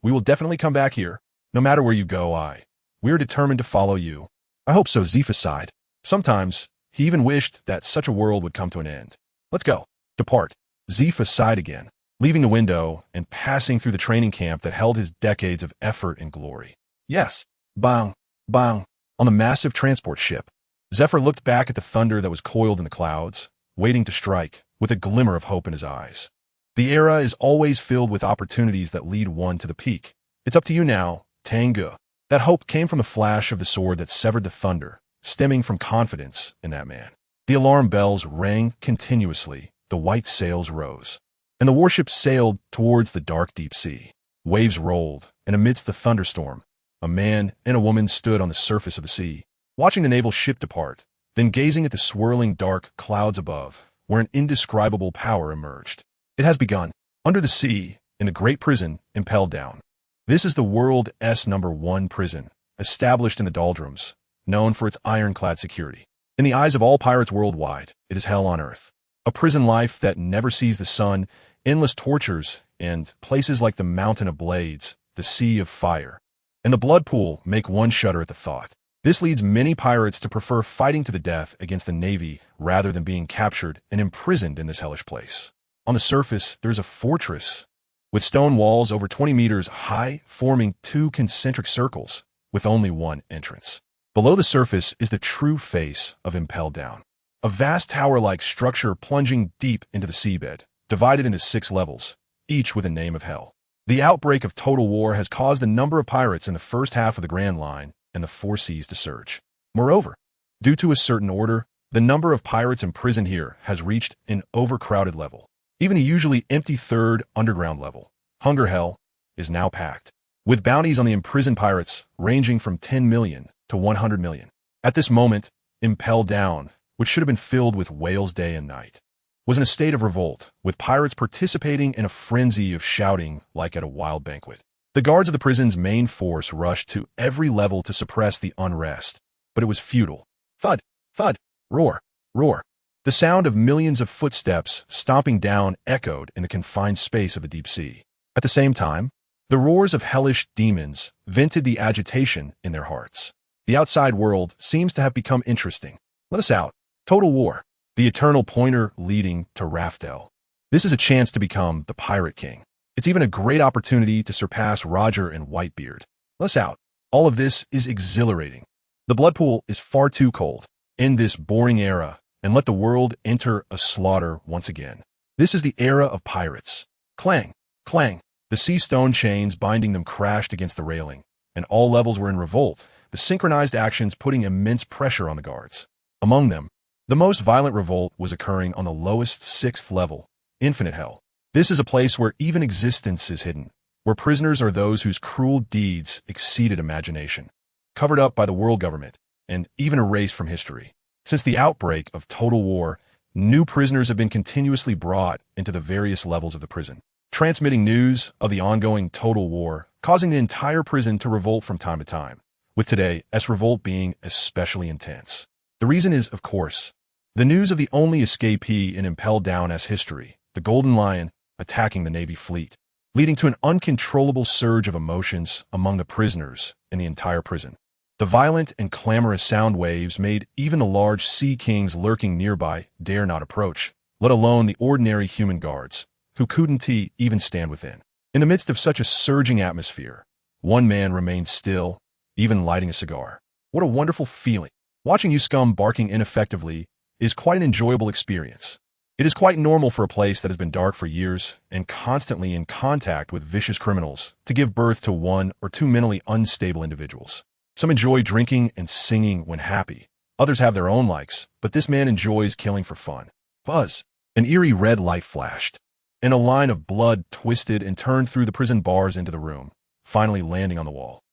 we will definitely come back here. No matter where you go, we are determined to follow you. I hope so, Zifa sighed. Sometimes, he even wished that such a world would come to an end. Let's go. Depart. Zifa sighed again, leaving the window and passing through the training camp that held his decades of effort and glory. Yes. Bang. Bang. On the massive transport ship, Zephyr looked back at the thunder that was coiled in the clouds, waiting to strike, with a glimmer of hope in his eyes. The era is always filled with opportunities that lead one to the peak. It's up to you now, Tang Ge. That hope came from the flash of the sword that severed the thunder, stemming from confidence in that man. The alarm bells rang continuously, the white sails rose, and the warship sailed towards the dark deep sea. Waves rolled, and amidst the thunderstorm, a man and a woman stood on the surface of the sea, watching the naval ship depart, then gazing at the swirling dark clouds above, where an indescribable power emerged. It has begun. Under the sea, in the great prison, impelled down. This is the world's #1 prison, established in the doldrums, known for its ironclad security. In the eyes of all pirates worldwide, it is hell on earth. A prison life that never sees the sun, endless tortures, and places like the Mountain of Blades, the Sea of Fire, and the Blood Pool make one shudder at the thought. This leads many pirates to prefer fighting to the death against the Navy rather than being captured and imprisoned in this hellish place. On the surface, there is a fortress with stone walls over 20 meters high, forming 2 concentric circles with only one entrance. Below the surface is the true face of Impelled Down, a vast tower-like structure plunging deep into the seabed, divided into 6 levels, each with a name of hell. The outbreak of total war has caused the number of pirates in the first half of the Grand Line and the Four Seas to surge. Moreover, due to a certain order, the number of pirates imprisoned here has reached an overcrowded level. Even the usually empty 3rd underground level, Hunger Hell, is now packed, with bounties on the imprisoned pirates ranging from 10 million to 100 million. At this moment, Impelled Down, which should have been filled with whales day and night, was in a state of revolt, with pirates participating in a frenzy of shouting like at a wild banquet. The guards of the prison's main force rushed to every level to suppress the unrest, but it was futile. Thud, thud, roar, roar. The sound of millions of footsteps stomping down echoed in the confined space of the deep sea. At the same time, the roars of hellish demons vented the agitation in their hearts. The outside world seems to have become interesting. Let us out. Total war. The eternal pointer leading to Raftel. This is a chance to become the Pirate King. It's even a great opportunity to surpass Roger and Whitebeard. Let us out. All of this is exhilarating. The blood pool is far too cold. End this boring era and let the world enter a slaughter once again. This is the era of pirates. Clang, clang. The sea stone chains binding them crashed against the railing, and all levels were in revolt, the synchronized actions putting immense pressure on the guards. Among them, the most violent revolt was occurring on the lowest 6th level, Infinite Hell. This is a place where even existence is hidden, where prisoners are those whose cruel deeds exceeded imagination, covered up by the world government, and even erased from history. Since the outbreak of total war, new prisoners have been continuously brought into the various levels of the prison, transmitting news of the ongoing total war, causing the entire prison to revolt from time to time, with today's revolt being especially intense. The reason is, of course, the news of the only escapee in impelled down as history, the Golden Lion, attacking the Navy fleet, leading to an uncontrollable surge of emotions among the prisoners in the entire prison. The violent and clamorous sound waves made even the large sea kings lurking nearby dare not approach, let alone the ordinary human guards, who couldn't even stand within. In the midst of such a surging atmosphere, one man remained still, even lighting a cigar. What a wonderful feeling. Watching you scum barking ineffectively is quite an enjoyable experience. It is quite normal for a place that has been dark for years and constantly in contact with vicious criminals to give birth to one or two mentally unstable individuals. Some enjoy drinking and singing when happy. Others have their own likes, but this man enjoys killing for fun. Buzz. An eerie red light flashed, and a line of blood twisted and turned through the prison bars into the room, finally landing on the wall.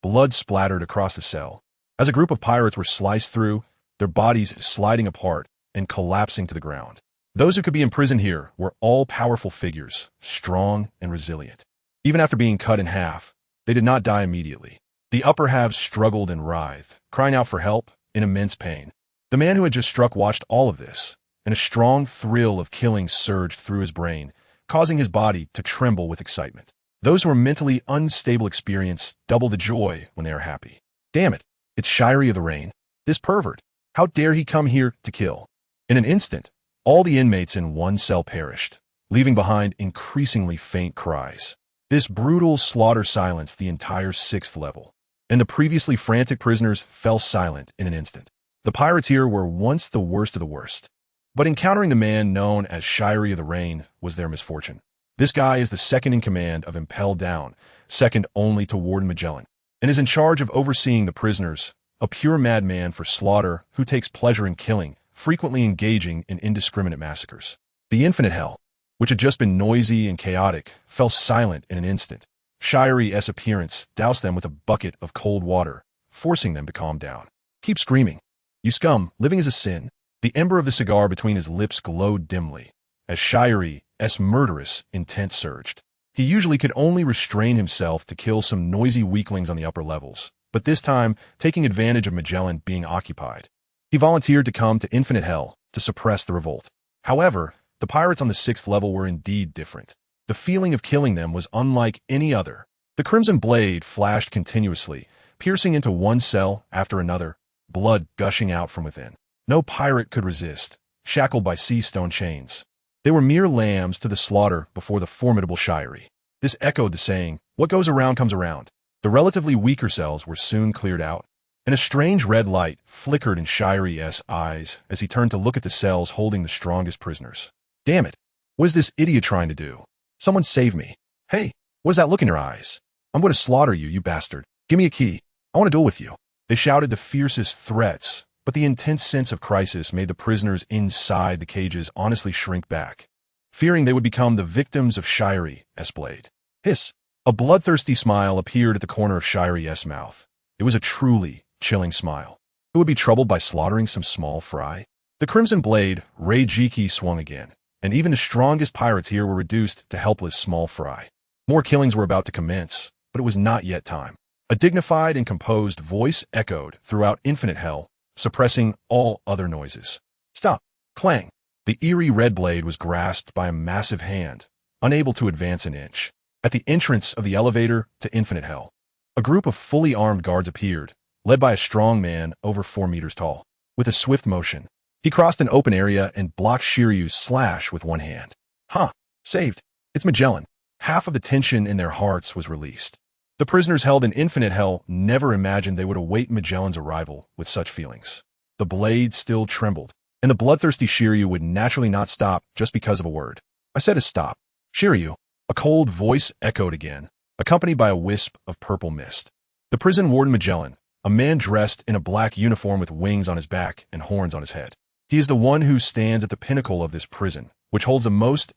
Blood splattered across the cell. As a group of pirates were sliced through, their bodies sliding apart and collapsing to the ground. Those who could be imprisoned here were all-powerful figures, strong and resilient. Even after being cut in half, they did not die immediately. The upper halves struggled and writhed, crying out for help in immense pain. The man who had just struck watched all of this, and a strong thrill of killing surged through his brain, causing his body to tremble with excitement. Those who are mentally unstable experience double the joy when they are happy. Damn it, it's Shirey of the Rain. This pervert. How dare he come here to kill? In an instant, all the inmates in one cell perished, leaving behind increasingly faint cries. This brutal slaughter silenced the entire 6th level, and the previously frantic prisoners fell silent in an instant. The pirates here were once the worst of the worst, but encountering the man known as Shirey of the Rain was their misfortune. This guy is the second in command of Impelled Down, second only to Warden Magellan, and is in charge of overseeing the prisoners, a pure madman for slaughter who takes pleasure in killing, frequently engaging in indiscriminate massacres. The Infinite Hell, which had just been noisy and chaotic, fell silent in an instant. Shirey's appearance doused them with a bucket of cold water, forcing them to calm down. Keep screaming. You scum, living is a sin. The ember of the cigar between his lips glowed dimly, as Shirey's murderous intent surged. He usually could only restrain himself to kill some noisy weaklings on the upper levels, but this time, taking advantage of Magellan being occupied, he volunteered to come to Infinite Hell to suppress the revolt. However, the pirates on the 6th level were indeed different. The feeling of killing them was unlike any other. The crimson blade flashed continuously, piercing into one cell after another, blood gushing out from within. No pirate could resist, shackled by sea stone chains. They were mere lambs to the slaughter before the formidable Shirey. This echoed the saying, "What goes around comes around." The relatively weaker cells were soon cleared out, and a strange red light flickered in Shirey's eyes as he turned to look at the cells holding the strongest prisoners. Damn it! What is this idiot trying to do? Someone save me. Hey, what is that look in your eyes? I'm going to slaughter you, you bastard. Give me a key. I want to duel with you. They shouted the fiercest threats, but the intense sense of crisis made the prisoners inside the cages honestly shrink back, fearing they would become the victims of Shirey's blade. Hiss! A bloodthirsty smile appeared at the corner of Shirey's mouth. It was a truly chilling smile. Who would be troubled by slaughtering some small fry? The crimson blade, Reijiki, swung again, and even the strongest pirates here were reduced to helpless small fry. More killings were about to commence, but it was not yet time. A dignified and composed voice echoed throughout Infinite Hell, suppressing all other noises. Stop! Clang! The eerie red blade was grasped by a massive hand, unable to advance an inch. At the entrance of the elevator to infinite hell, a group of fully armed guards appeared, led by a strong man over 4 meters tall. With a swift motion, he crossed an open area and blocked Shiryu's slash with one hand. Huh, saved. It's Magellan. Half of the tension in their hearts was released. The prisoners held in infinite hell never imagined they would await Magellan's arrival with such feelings. The blade still trembled, and the bloodthirsty Shiryu would naturally not stop just because of a word. I said to stop. Shiryu. A cold voice echoed again, accompanied by a wisp of purple mist. The prison warden Magellan, a man dressed in a black uniform with wings on his back and horns on his head. He is the one who stands at the pinnacle of this prison, which holds the most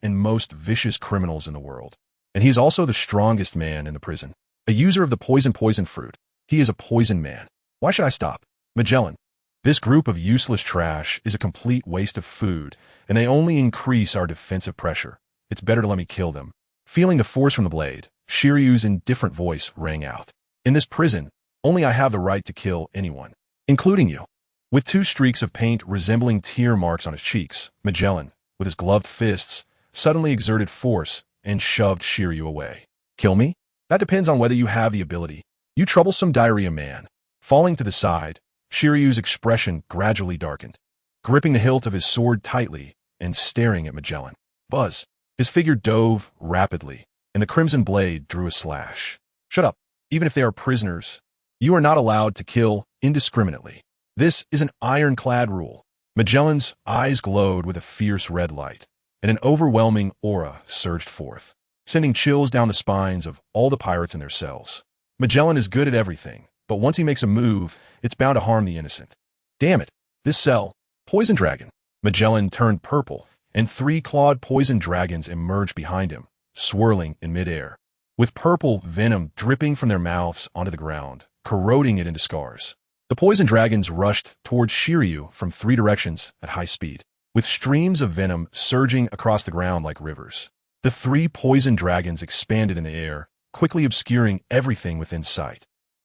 vicious criminals in the world. And he is also the strongest man in the prison. A user of the poison fruit. He is a poison man. Why should I stop? Magellan. This group of useless trash is a complete waste of food, and they only increase our defensive pressure. It's better to let me kill them. Feeling the force from the blade, Shiryu's indifferent voice rang out. In this prison, only I have the right to kill anyone, including you. With 2 streaks of paint resembling tear marks on his cheeks, Magellan, with his gloved fists, suddenly exerted force and shoved Shiryu away. Kill me? That depends on whether you have the ability. You troublesome diarrhea man. Falling to the side, Shiryu's expression gradually darkened, gripping the hilt of his sword tightly and staring at Magellan. Buzz. His figure dove rapidly, and the crimson blade drew a slash. Shut up. Even if they are prisoners, you are not allowed to kill indiscriminately. This is an ironclad rule. Magellan's eyes glowed with a fierce red light, and an overwhelming aura surged forth, sending chills down the spines of all the pirates in their cells. Magellan is good at everything, but once he makes a move, it's bound to harm the innocent. Damn it. This cell. Poison dragon. Magellan turned purple, and 3 clawed poison dragons emerged behind him, swirling in midair, with purple venom dripping from their mouths onto the ground, corroding it into scars. The poison dragons rushed towards Shiryu from 3 directions at high speed, with streams of venom surging across the ground like rivers. The 3 poison dragons expanded in the air, quickly obscuring everything within sight,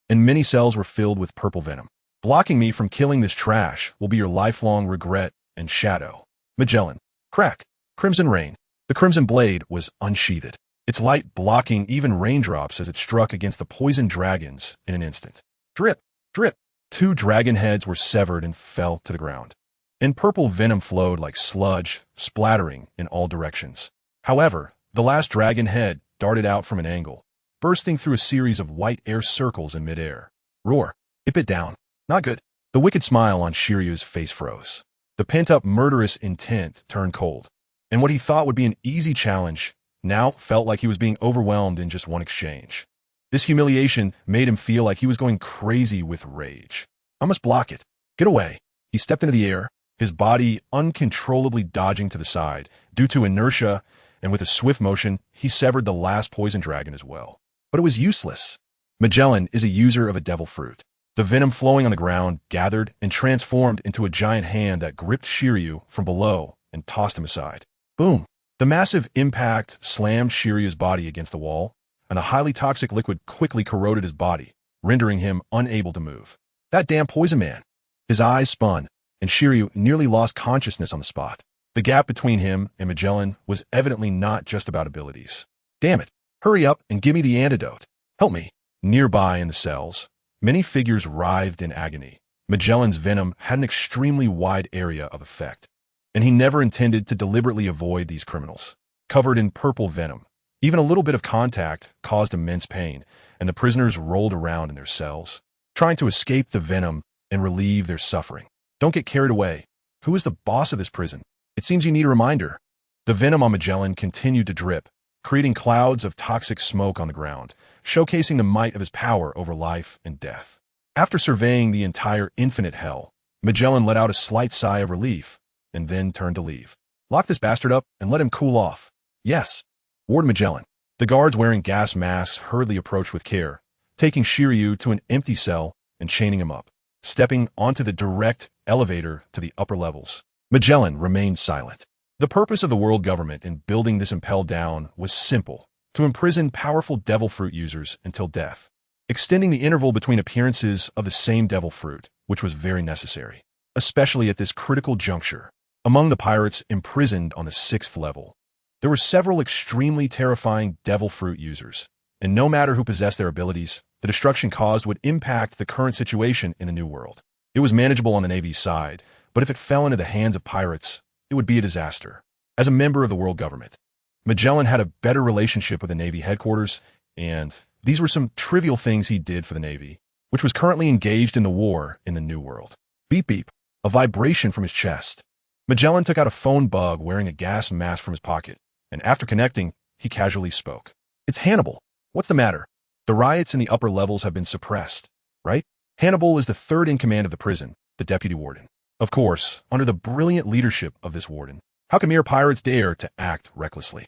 and many cells were filled with purple venom. Blocking me from killing this trash will be your lifelong regret and shadow. Magellan. Crack. Crimson rain. The crimson blade was unsheathed, its light blocking even raindrops as it struck against the poison dragons in an instant. Drip. Drip. 2 dragon heads were severed and fell to the ground, and purple venom flowed like sludge, splattering in all directions. However, the last dragon head darted out from an angle, bursting through a series of white air circles in midair. Roar. It bit down. Not good. The wicked smile on Shiryu's face froze. The pent-up murderous intent turned cold, and what he thought would be an easy challenge now felt like he was being overwhelmed in just one exchange. This humiliation made him feel like he was going crazy with rage. I must block it. Get away. He stepped into the air, his body uncontrollably dodging to the side due to inertia, and with a swift motion, he severed the last poison dragon as well. But it was useless. Magellan is a user of a devil fruit. The venom flowing on the ground gathered and transformed into a giant hand that gripped Shiryu from below and tossed him aside. Boom! The massive impact slammed Shiryu's body against the wall, and the highly toxic liquid quickly corroded his body, rendering him unable to move. That damn poison man! His eyes spun, and Shiryu nearly lost consciousness on the spot. The gap between him and Magellan was evidently not just about abilities. Damn it! Hurry up and give me the antidote. Help me. Nearby in the cells, many figures writhed in agony. Magellan's venom had an extremely wide area of effect, and he never intended to deliberately avoid these criminals. Covered in purple venom, even a little bit of contact caused immense pain, and the prisoners rolled around in their cells, trying to escape the venom and relieve their suffering. Don't get carried away. Who is the boss of this prison? It seems you need a reminder. The venom on Magellan continued to drip, creating clouds of toxic smoke on the ground, showcasing the might of his power over life and death. After surveying the entire infinite hell, Magellan let out a slight sigh of relief, and then turned to leave. Lock this bastard up and let him cool off. Yes. Warden Magellan. The guards wearing gas masks hurriedly approached with care, taking Shiryu to an empty cell and chaining him up, stepping onto the direct elevator to the upper levels. Magellan remained silent. The purpose of the world government in building this impel down was simple: to imprison powerful devil fruit users until death, extending the interval between appearances of the same devil fruit, which was very necessary, especially at this critical juncture. Among the pirates imprisoned on the 6th level, there were several extremely terrifying devil fruit users, and no matter who possessed their abilities, the destruction caused would impact the current situation in the New World. It was manageable on the Navy's side, but if it fell into the hands of pirates, it would be a disaster. As a member of the world government, Magellan had a better relationship with the Navy headquarters, and these were some trivial things he did for the Navy, which was currently engaged in the war in the New World. Beep beep, a vibration from his chest. Magellan took out a phone bug wearing a gas mask from his pocket, and after connecting, he casually spoke. It's Hannibal. What's the matter? The riots in the upper levels have been suppressed, right? Hannibal is the third in command of the prison, the deputy warden. Of course, under the brilliant leadership of this warden. How can mere pirates dare to act recklessly?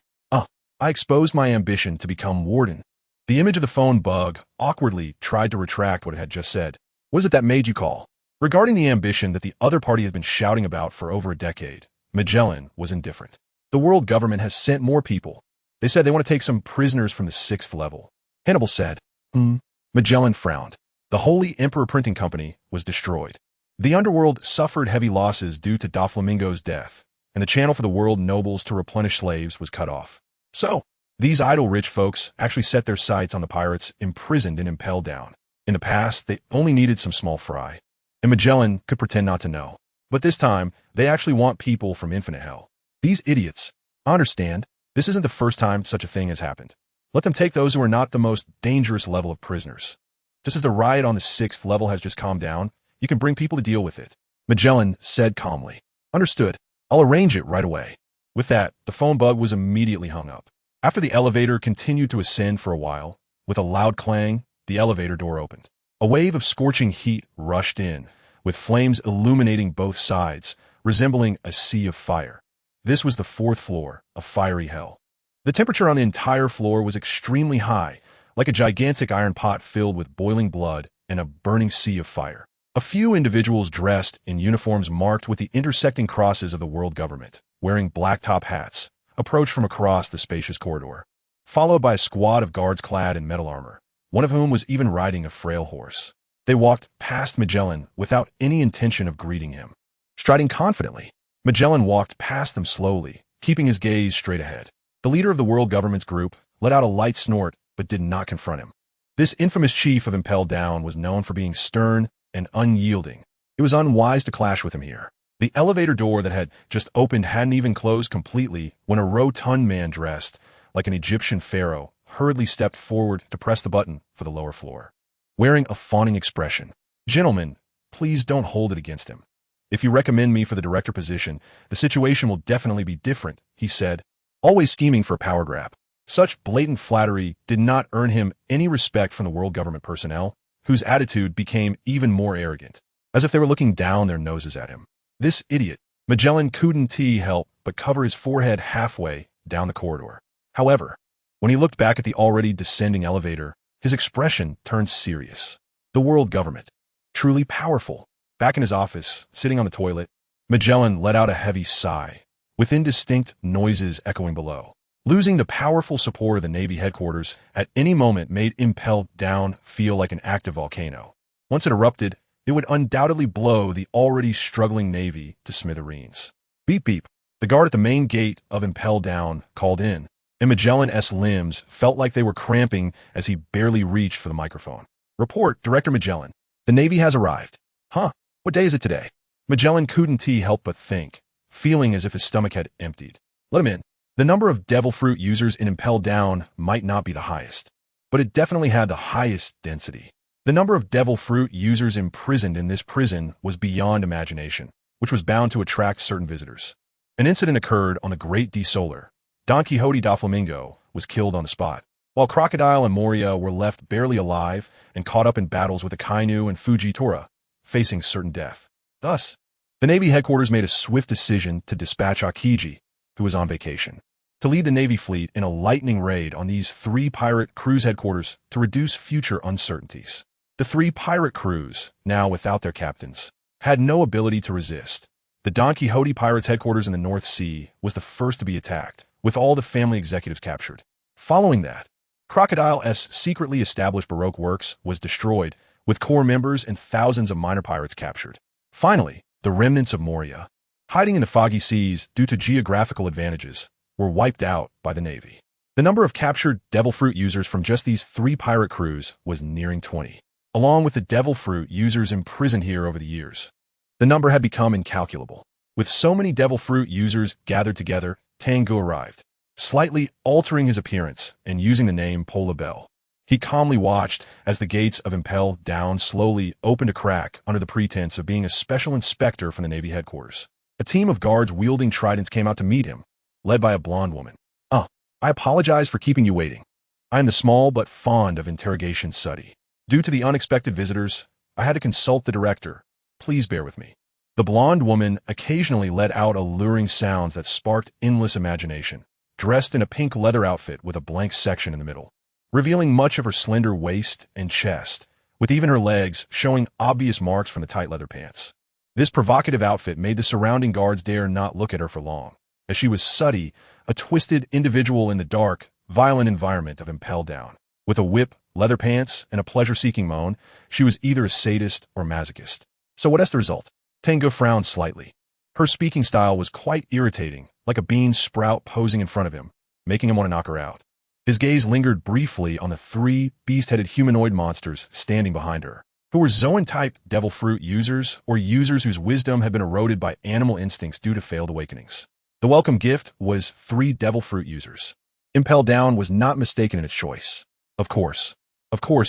I exposed my ambition to become warden. The image of the phone bug awkwardly tried to retract what it had just said. What is it that made you call? Regarding the ambition that the other party has been shouting about for over a decade, Magellan was indifferent. The world government has sent more people. They said they want to take some prisoners from the 6th level. Hannibal said, Magellan frowned. The Holy Emperor Printing Company was destroyed. The underworld suffered heavy losses due to Doflamingo's death, and the channel for the world nobles to replenish slaves was cut off. So, these idle rich folks actually set their sights on the pirates imprisoned and impelled down. In the past, they only needed some small fry, and Magellan could pretend not to know. But this time, they actually want people from infinite hell. These idiots. I understand. This isn't the first time such a thing has happened. Let them take those who are not the most dangerous level of prisoners. Just as the riot on the 6th level has just calmed down, you can bring people to deal with it. Magellan said calmly. Understood. I'll arrange it right away. With that, the phone bug was immediately hung up. After the elevator continued to ascend for a while, with a loud clang, the elevator door opened. A wave of scorching heat rushed in, with flames illuminating both sides, resembling a sea of fire. This was the 4th floor, a fiery hell. The temperature on the entire floor was extremely high, like a gigantic iron pot filled with boiling blood and a burning sea of fire. A few individuals dressed in uniforms marked with the intersecting crosses of the world government, wearing black top hats, approached from across the spacious corridor, followed by a squad of guards clad in metal armor, one of whom was even riding a frail horse. They walked past Magellan without any intention of greeting him. Striding confidently, Magellan walked past them slowly, keeping his gaze straight ahead. The leader of the world government's group let out a light snort but did not confront him. This infamous chief of Impelled Down was known for being stern and unyielding. It was unwise to clash with him here. The elevator door that had just opened hadn't even closed completely when a rotund man dressed like an Egyptian pharaoh hurriedly stepped forward to press the button for the lower floor. Wearing a fawning expression, "Gentlemen, please don't hold it against him. If you recommend me for the director position, the situation will definitely be different," he said, always scheming for a power grab. Such blatant flattery did not earn him any respect from the world government personnel, whose attitude became even more arrogant, as if they were looking down their noses at him. This idiot, Magellan couldn't help but cover his forehead halfway down the corridor. However, when he looked back at the already descending elevator, his expression turned serious. The world government, truly powerful. Back in his office, sitting on the toilet, Magellan let out a heavy sigh, with indistinct noises echoing below. Losing the powerful support of the Navy headquarters at any moment made Impelled Down feel like an active volcano. Once it erupted, it would undoubtedly blow the already struggling Navy to smithereens. Beep beep. The guard at the main gate of Impelled Down called in, and Magellan's limbs felt like they were cramping as he barely reached for the microphone. Report, Director Magellan. The Navy has arrived. Huh? What day is it today? Magellan couldn't help but think, feeling as if his stomach had emptied. Let him in. The number of devil fruit users in Impelled Down might not be the highest, but it definitely had the highest density. The number of devil fruit users imprisoned in this prison was beyond imagination, which was bound to attract certain visitors. An incident occurred on the Great Desolar. Don Quixote Doflamingo was killed on the spot, while Crocodile and Moria were left barely alive and caught up in battles with the Kainu and Fujitora, facing certain death. Thus, the Navy headquarters made a swift decision to dispatch Akiji, who was on vacation, to lead the Navy fleet in a lightning raid on these 3 pirate cruise headquarters to reduce future uncertainties. The 3 pirate crews, now without their captains, had no ability to resist. The Don Quixote pirates' headquarters in the North Sea was the first to be attacked, with all the family executives captured. Following that, Crocodile's secretly established Baroque works was destroyed, with core members and thousands of minor pirates captured. Finally, the remnants of Moria, hiding in the foggy seas due to geographical advantages, were wiped out by the Navy. The number of captured Devil Fruit users from just these 3 pirate crews was nearing 20. Along with the Devil Fruit users imprisoned here over the years, the number had become incalculable. With so many Devil Fruit users gathered together, Tang Ge arrived, slightly altering his appearance and using the name Pola Bell. He calmly watched as the gates of Impel Down slowly opened a crack under the pretense of being a special inspector from the Navy headquarters. A team of guards wielding tridents came out to meet him, led by a blonde woman. I apologize for keeping you waiting. I am the small but fond of interrogation Suddy. Due to the unexpected visitors, I had to consult the director. Please bear with me. The blonde woman occasionally let out alluring sounds that sparked endless imagination, dressed in a pink leather outfit with a blank section in the middle, revealing much of her slender waist and chest, with even her legs showing obvious marks from the tight leather pants. This provocative outfit made the surrounding guards dare not look at her for long, as she was Suddy, a twisted individual in the dark, violent environment of Impel Down. With a whip, leather pants, and a pleasure-seeking moan, she was either a sadist or masochist. So what is the result? Tang Ge frowned slightly. Her speaking style was quite irritating, like a bean sprout posing in front of him, making him want to knock her out. His gaze lingered briefly on the 3 beast-headed humanoid monsters standing behind her, who were Zoan-type Devil Fruit users or users whose wisdom had been eroded by animal instincts due to failed awakenings. The welcome gift was 3 Devil Fruit users. Impel Down was not mistaken in its choice. Of course,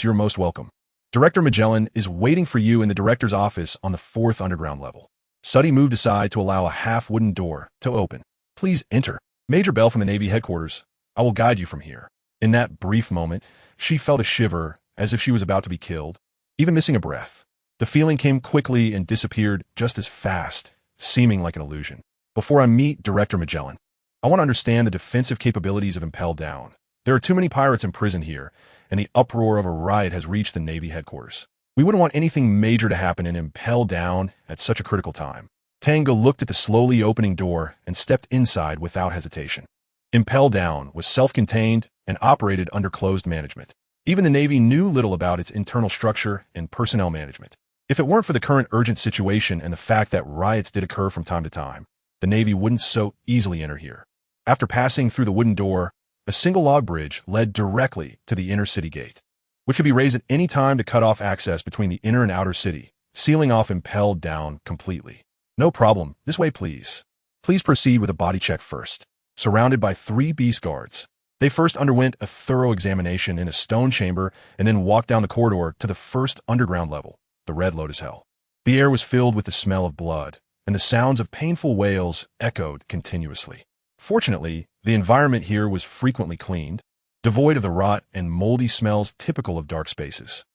you're most welcome. Director Magellan is waiting for you in the director's office on the 4th underground level. Suddy moved aside to allow a half-wooden door to open. Please enter. Major Bell from the Navy headquarters. I will guide you from here. In that brief moment, she felt a shiver as if she was about to be killed, even missing a breath. The feeling came quickly and disappeared just as fast, seeming like an illusion. Before I meet Director Magellan, I want to understand the defensive capabilities of Impel Down. There are too many pirates imprisoned here, and the uproar of a riot has reached the Navy headquarters. We wouldn't want anything major to happen in Impel Down at such a critical time. Tang Ge looked at the slowly opening door and stepped inside without hesitation. Impel Down was self-contained and operated under closed management. Even the Navy knew little about its internal structure and personnel management. If it weren't for the current urgent situation and the fact that riots did occur from time to time, the Navy wouldn't so easily enter here. After passing through the wooden door, a single log bridge led directly to the inner city gate, which could be raised at any time to cut off access between the inner and outer city, sealing off Impel Down completely. No problem. This way, please. Please proceed with a body check first. Surrounded by 3 beast guards, they first underwent a thorough examination in a stone chamber and then walked down the corridor to the 1st underground level, the Red Lotus Hell. The air was filled with the smell of blood, and the sounds of painful wails echoed continuously. Fortunately, the environment here was frequently cleaned, devoid of the rot and moldy smells typical of dark spaces.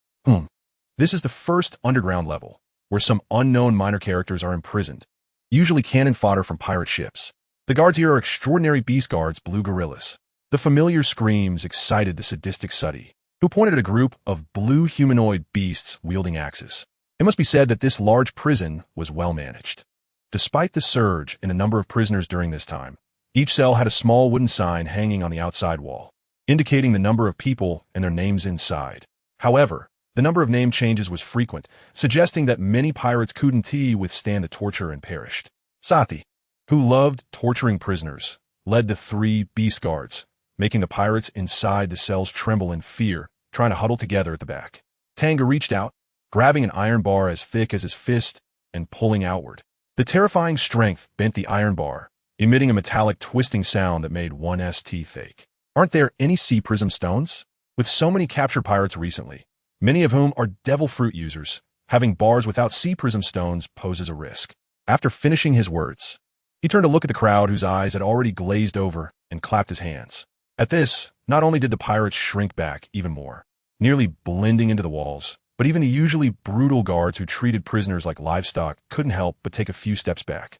This is the 1st underground level, where some unknown minor characters are imprisoned, usually cannon fodder from pirate ships. The guards here are extraordinary beast guards, blue gorillas. The familiar screams excited the sadistic Suddy, who pointed at a group of blue humanoid beasts wielding axes. It must be said that this large prison was well managed. Despite the surge in the number of prisoners during this time, each cell had a small wooden sign hanging on the outside wall, indicating the number of people and their names inside. However, the number of name changes was frequent, suggesting that many pirates couldn't withstand the torture and perished. Sati, who loved torturing prisoners, led the 3 beast guards, making the pirates inside the cells tremble in fear, trying to huddle together at the back. Tang Ge reached out, grabbing an iron bar as thick as his fist and pulling outward. The terrifying strength bent the iron bar, emitting a metallic twisting sound that made one's teeth ache. Aren't there any sea prism stones? With so many captured pirates recently, many of whom are Devil Fruit users, having bars without sea prism stones poses a risk. After finishing his words, he turned to look at the crowd whose eyes had already glazed over and clapped his hands. At this, not only did the pirates shrink back even more, nearly blending into the walls, but even the usually brutal guards who treated prisoners like livestock couldn't help but take a few steps back.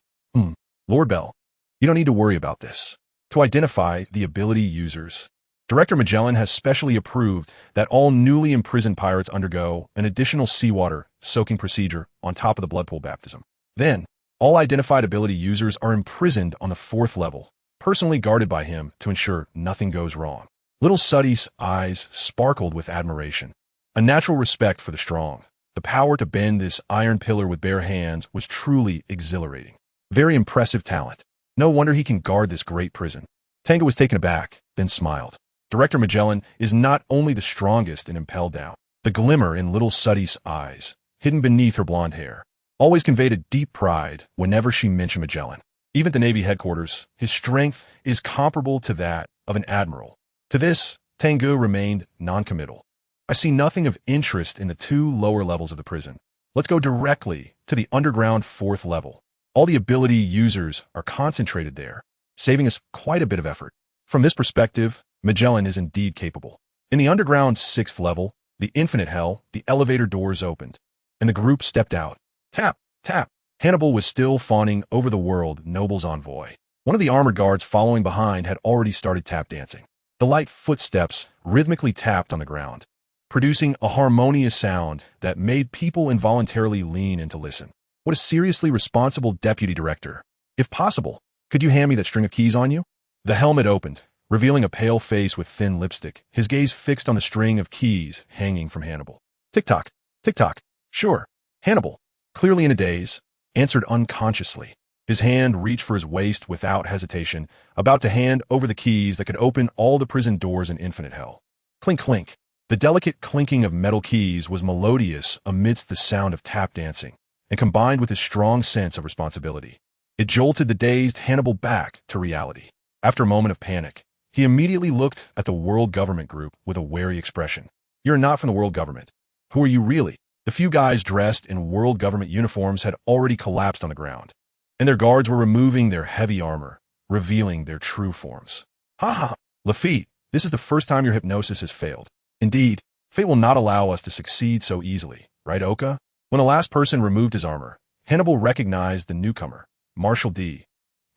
Lord Bell, you don't need to worry about this. To identify the ability users, Director Magellan has specially approved that all newly imprisoned pirates undergo an additional seawater soaking procedure on top of the blood pool baptism. Then, all identified ability users are imprisoned on the 4th level, personally guarded by him to ensure nothing goes wrong. Little Suddy's eyes sparkled with admiration. A natural respect for the strong. The power to bend this iron pillar with bare hands was truly exhilarating. Very impressive talent. No wonder he can guard this great prison. Tang Ge was taken aback, then smiled. Director Magellan is not only the strongest in Impelled Down. The glimmer in little Suddy's eyes, hidden beneath her blonde hair, always conveyed a deep pride whenever she mentioned Magellan. Even at the Navy headquarters, his strength is comparable to that of an admiral. To this, Tang Ge remained non-committal. I see nothing of interest in the two lower levels of the prison. Let's go directly to the underground 4th level. All the ability users are concentrated there, saving us quite a bit of effort. From this perspective, Magellan is indeed capable. In the underground 6th level, the infinite hell, the elevator doors opened, and the group stepped out. Tap, tap. Hannibal was still fawning over the world noble's envoy. One of the armored guards following behind had already started tap dancing. The light footsteps rhythmically tapped on the ground, producing a harmonious sound that made people involuntarily lean in to listen. What a seriously responsible deputy director. If possible, could you hand me that string of keys on you? The helmet opened, revealing a pale face with thin lipstick, his gaze fixed on the string of keys hanging from Hannibal. Tick-tock, tick-tock. Sure. Hannibal, clearly in a daze, answered unconsciously. His hand reached for his waist without hesitation, about to hand over the keys that could open all the prison doors in infinite hell. Clink, clink. The delicate clinking of metal keys was melodious amidst the sound of tap dancing, and combined with his strong sense of responsibility, it jolted the dazed Hannibal back to reality. After a moment of panic, he immediately looked at the World Government Group with a wary expression. You're not from the World Government. Who are you really? The few guys dressed in World Government uniforms had already collapsed on the ground, and their guards were removing their heavy armor, revealing their true forms. Ha ha! Lafitte, this is the first time your hypnosis has failed. Indeed, fate will not allow us to succeed so easily, right, Oka? When the last person removed his armor, Hannibal recognized the newcomer, Marshal D.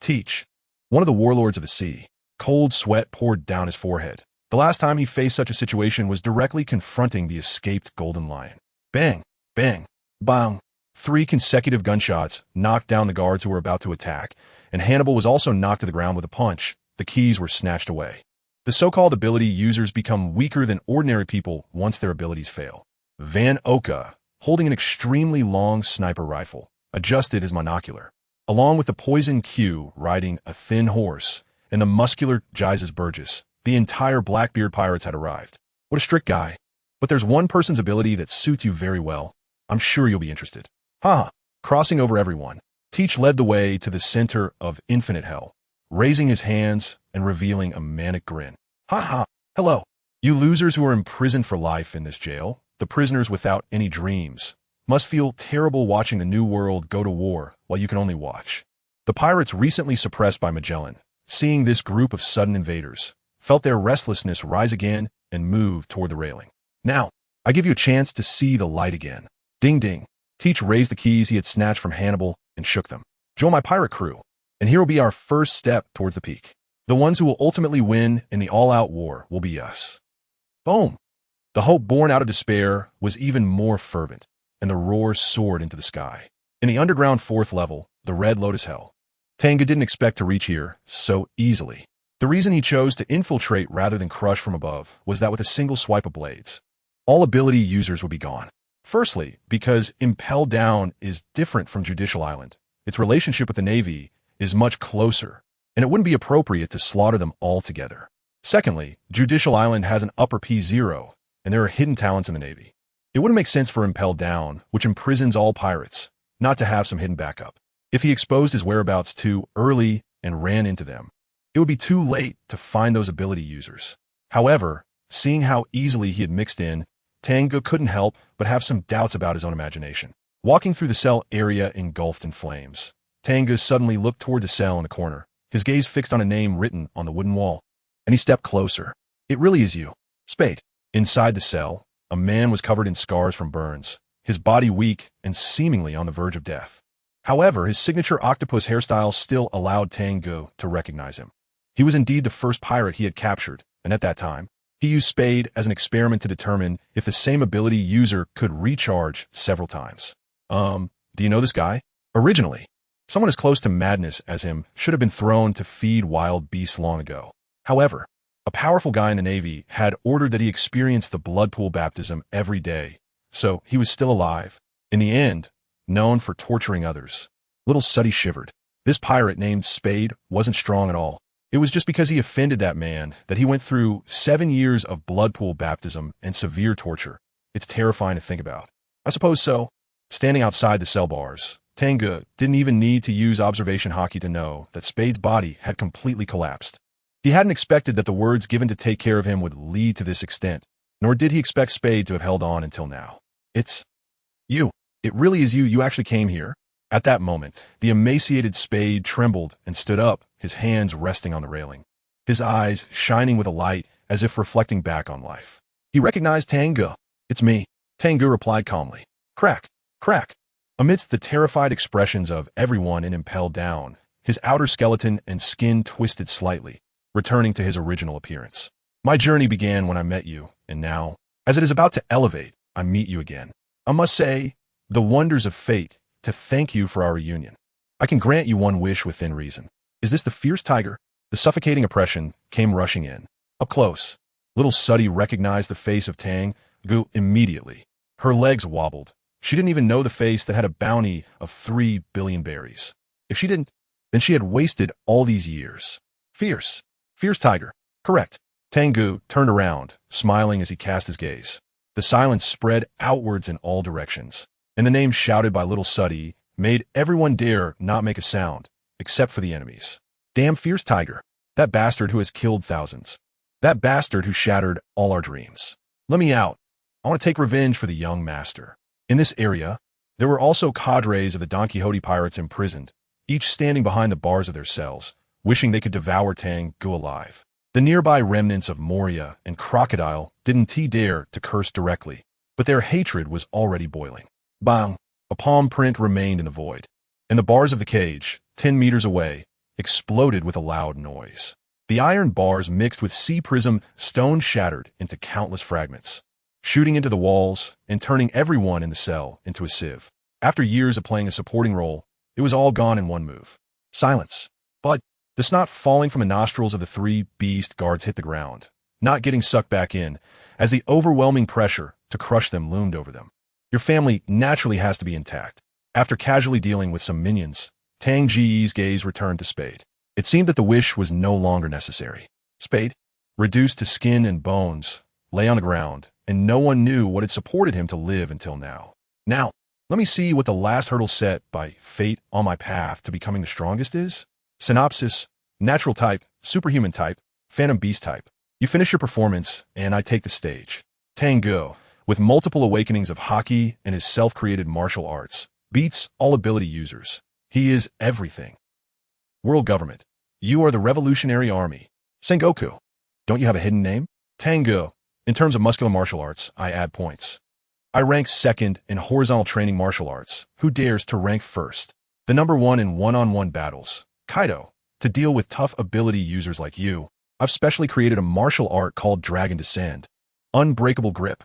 Teach, one of the warlords of the sea. Cold sweat poured down his forehead. The last time he faced such a situation was directly confronting the escaped Golden Lion. Bang, bang, bang. 3 consecutive gunshots knocked down the guards who were about to attack, and Hannibal was also knocked to the ground with a punch. The keys were snatched away. The so-called ability users become weaker than ordinary people once their abilities fail. Van Oka, holding an extremely long sniper rifle, adjusted his monocular. Along with the poison Q riding a thin horse and the muscular Jesus Burgess, the entire Blackbeard pirates had arrived. What a strict guy. But there's one person's ability that suits you very well. I'm sure you'll be interested. Ha! Crossing over everyone, Teach led the way to the center of infinite hell, raising his hands and revealing a manic grin. Ha ha! Hello! You losers who are imprisoned for life in this jail, the prisoners without any dreams, must feel terrible watching the new world go to war while you can only watch. The pirates recently suppressed by Magellan, seeing this group of sudden invaders, felt their restlessness rise again and moved toward the railing. Now, I give you a chance to see the light again. Ding ding. Teach raised the keys he had snatched from Hannibal and shook them. Join my pirate crew, and here will be our first step towards the peak. The ones who will ultimately win in the all-out war will be us. Boom! The hope born out of despair was even more fervent, and the roar soared into the sky. In the underground 4th level, the Red Lotus Hell, Tang Ge didn't expect to reach here so easily. The reason he chose to infiltrate rather than crush from above was that with a single swipe of blades, all ability users would be gone. Firstly, because Impelled Down is different from Judicial Island. Its relationship with the Navy is much closer, and it wouldn't be appropriate to slaughter them all together. Secondly, Judicial Island has an upper P0, and there are hidden talents in the Navy. It wouldn't make sense for Impelled Down, which imprisons all pirates, not to have some hidden backup. If he exposed his whereabouts too early and ran into them, it would be too late to find those ability users. However, seeing how easily he had mixed in, Tang Ge couldn't help but have some doubts about his own imagination. Walking through the cell area engulfed in flames, Tang Ge suddenly looked toward the cell in the corner, his gaze fixed on a name written on the wooden wall, and he stepped closer. It really is you, Spade. Inside the cell, a man was covered in scars from burns, his body weak and seemingly on the verge of death. However, his signature octopus hairstyle still allowed Tang Ge to recognize him. He was indeed the first pirate he had captured, and at that time, he used Spade as an experiment to determine if the same ability user could recharge several times. Do you know this guy? Originally, someone as close to madness as him should have been thrown to feed wild beasts long ago. However, a powerful guy in the Navy had ordered that he experience the blood pool baptism every day, so he was still alive. In the end, known for torturing others. Little Suddy shivered. This pirate named Spade wasn't strong at all. It was just because he offended that man that he went through 7 years of blood pool baptism and severe torture. It's terrifying to think about. I suppose so. Standing outside the cell bars, Tang Ge didn't even need to use observation hockey to know that Spade's body had completely collapsed. He hadn't expected that the words given to take care of him would lead to this extent, nor did he expect Spade to have held on until now. It's you. It really is you. You actually came here. At that moment, the emaciated Spade trembled and stood up, his hands resting on the railing, his eyes shining with a light as if reflecting back on life. He recognized Tang Ge. It's me, Tang Ge replied calmly. Crack, crack. Amidst the terrified expressions of everyone in impelled down, his outer skeleton and skin twisted slightly, returning to his original appearance. My journey began when I met you, and now, as it is about to elevate, I meet you again. I must say, the wonders of fate, to thank you for our reunion. I can grant you one wish within reason. Is this the fierce tiger? The suffocating oppression came rushing in. Up close, little Suddy recognized the face of Tang Ge immediately. Her legs wobbled. She didn't even know the face that had a bounty of 3 billion berries. If she didn't, then she had wasted all these years. Fierce tiger. Correct. Tang Ge turned around, smiling as he cast his gaze. The silence spread outwards in all directions, and the name shouted by little Suddy made everyone dare not make a sound, except for the enemies. Damn fierce tiger. That bastard who has killed thousands. That bastard who shattered all our dreams. Let me out. I want to take revenge for the young master. In this area, there were also cadres of the Don Quixote pirates imprisoned, each standing behind the bars of their cells, wishing they could devour Tang Ge alive. The nearby remnants of Moria and Crocodile didn't dare to curse directly, but their hatred was already boiling. Bang! A palm print remained in the void, and the bars of the cage, 10 meters away, exploded with a loud noise. The iron bars mixed with sea prism stone shattered into countless fragments, shooting into the walls and turning everyone in the cell into a sieve. After years of playing a supporting role, it was all gone in one move. Silence. But the snot falling from the nostrils of the 3 beast guards hit the ground, not getting sucked back in, as the overwhelming pressure to crush them loomed over them. Your family naturally has to be intact. After casually dealing with some minions, Tang Ge's gaze returned to Spade. It seemed that the wish was no longer necessary. Spade, reduced to skin and bones, lay on the ground, and no one knew what had supported him to live until now. Now, let me see what the last hurdle set by fate on my path to becoming the strongest is. Synopsis: natural type, superhuman type, phantom beast type. You finish your performance, and I take the stage. Tang Ge, with multiple awakenings of hockey and his self-created martial arts, beats all ability users. He is everything. World government. You are the Revolutionary Army. Sengoku. Don't you have a hidden name? Tang Ge. In terms of muscular martial arts, I add points. I rank second in horizontal training martial arts. Who dares to rank first? The number 1 in one-on-one battles. Kaido. To deal with tough ability users like you, I've specially created a martial art called Dragon Descend. Unbreakable Grip.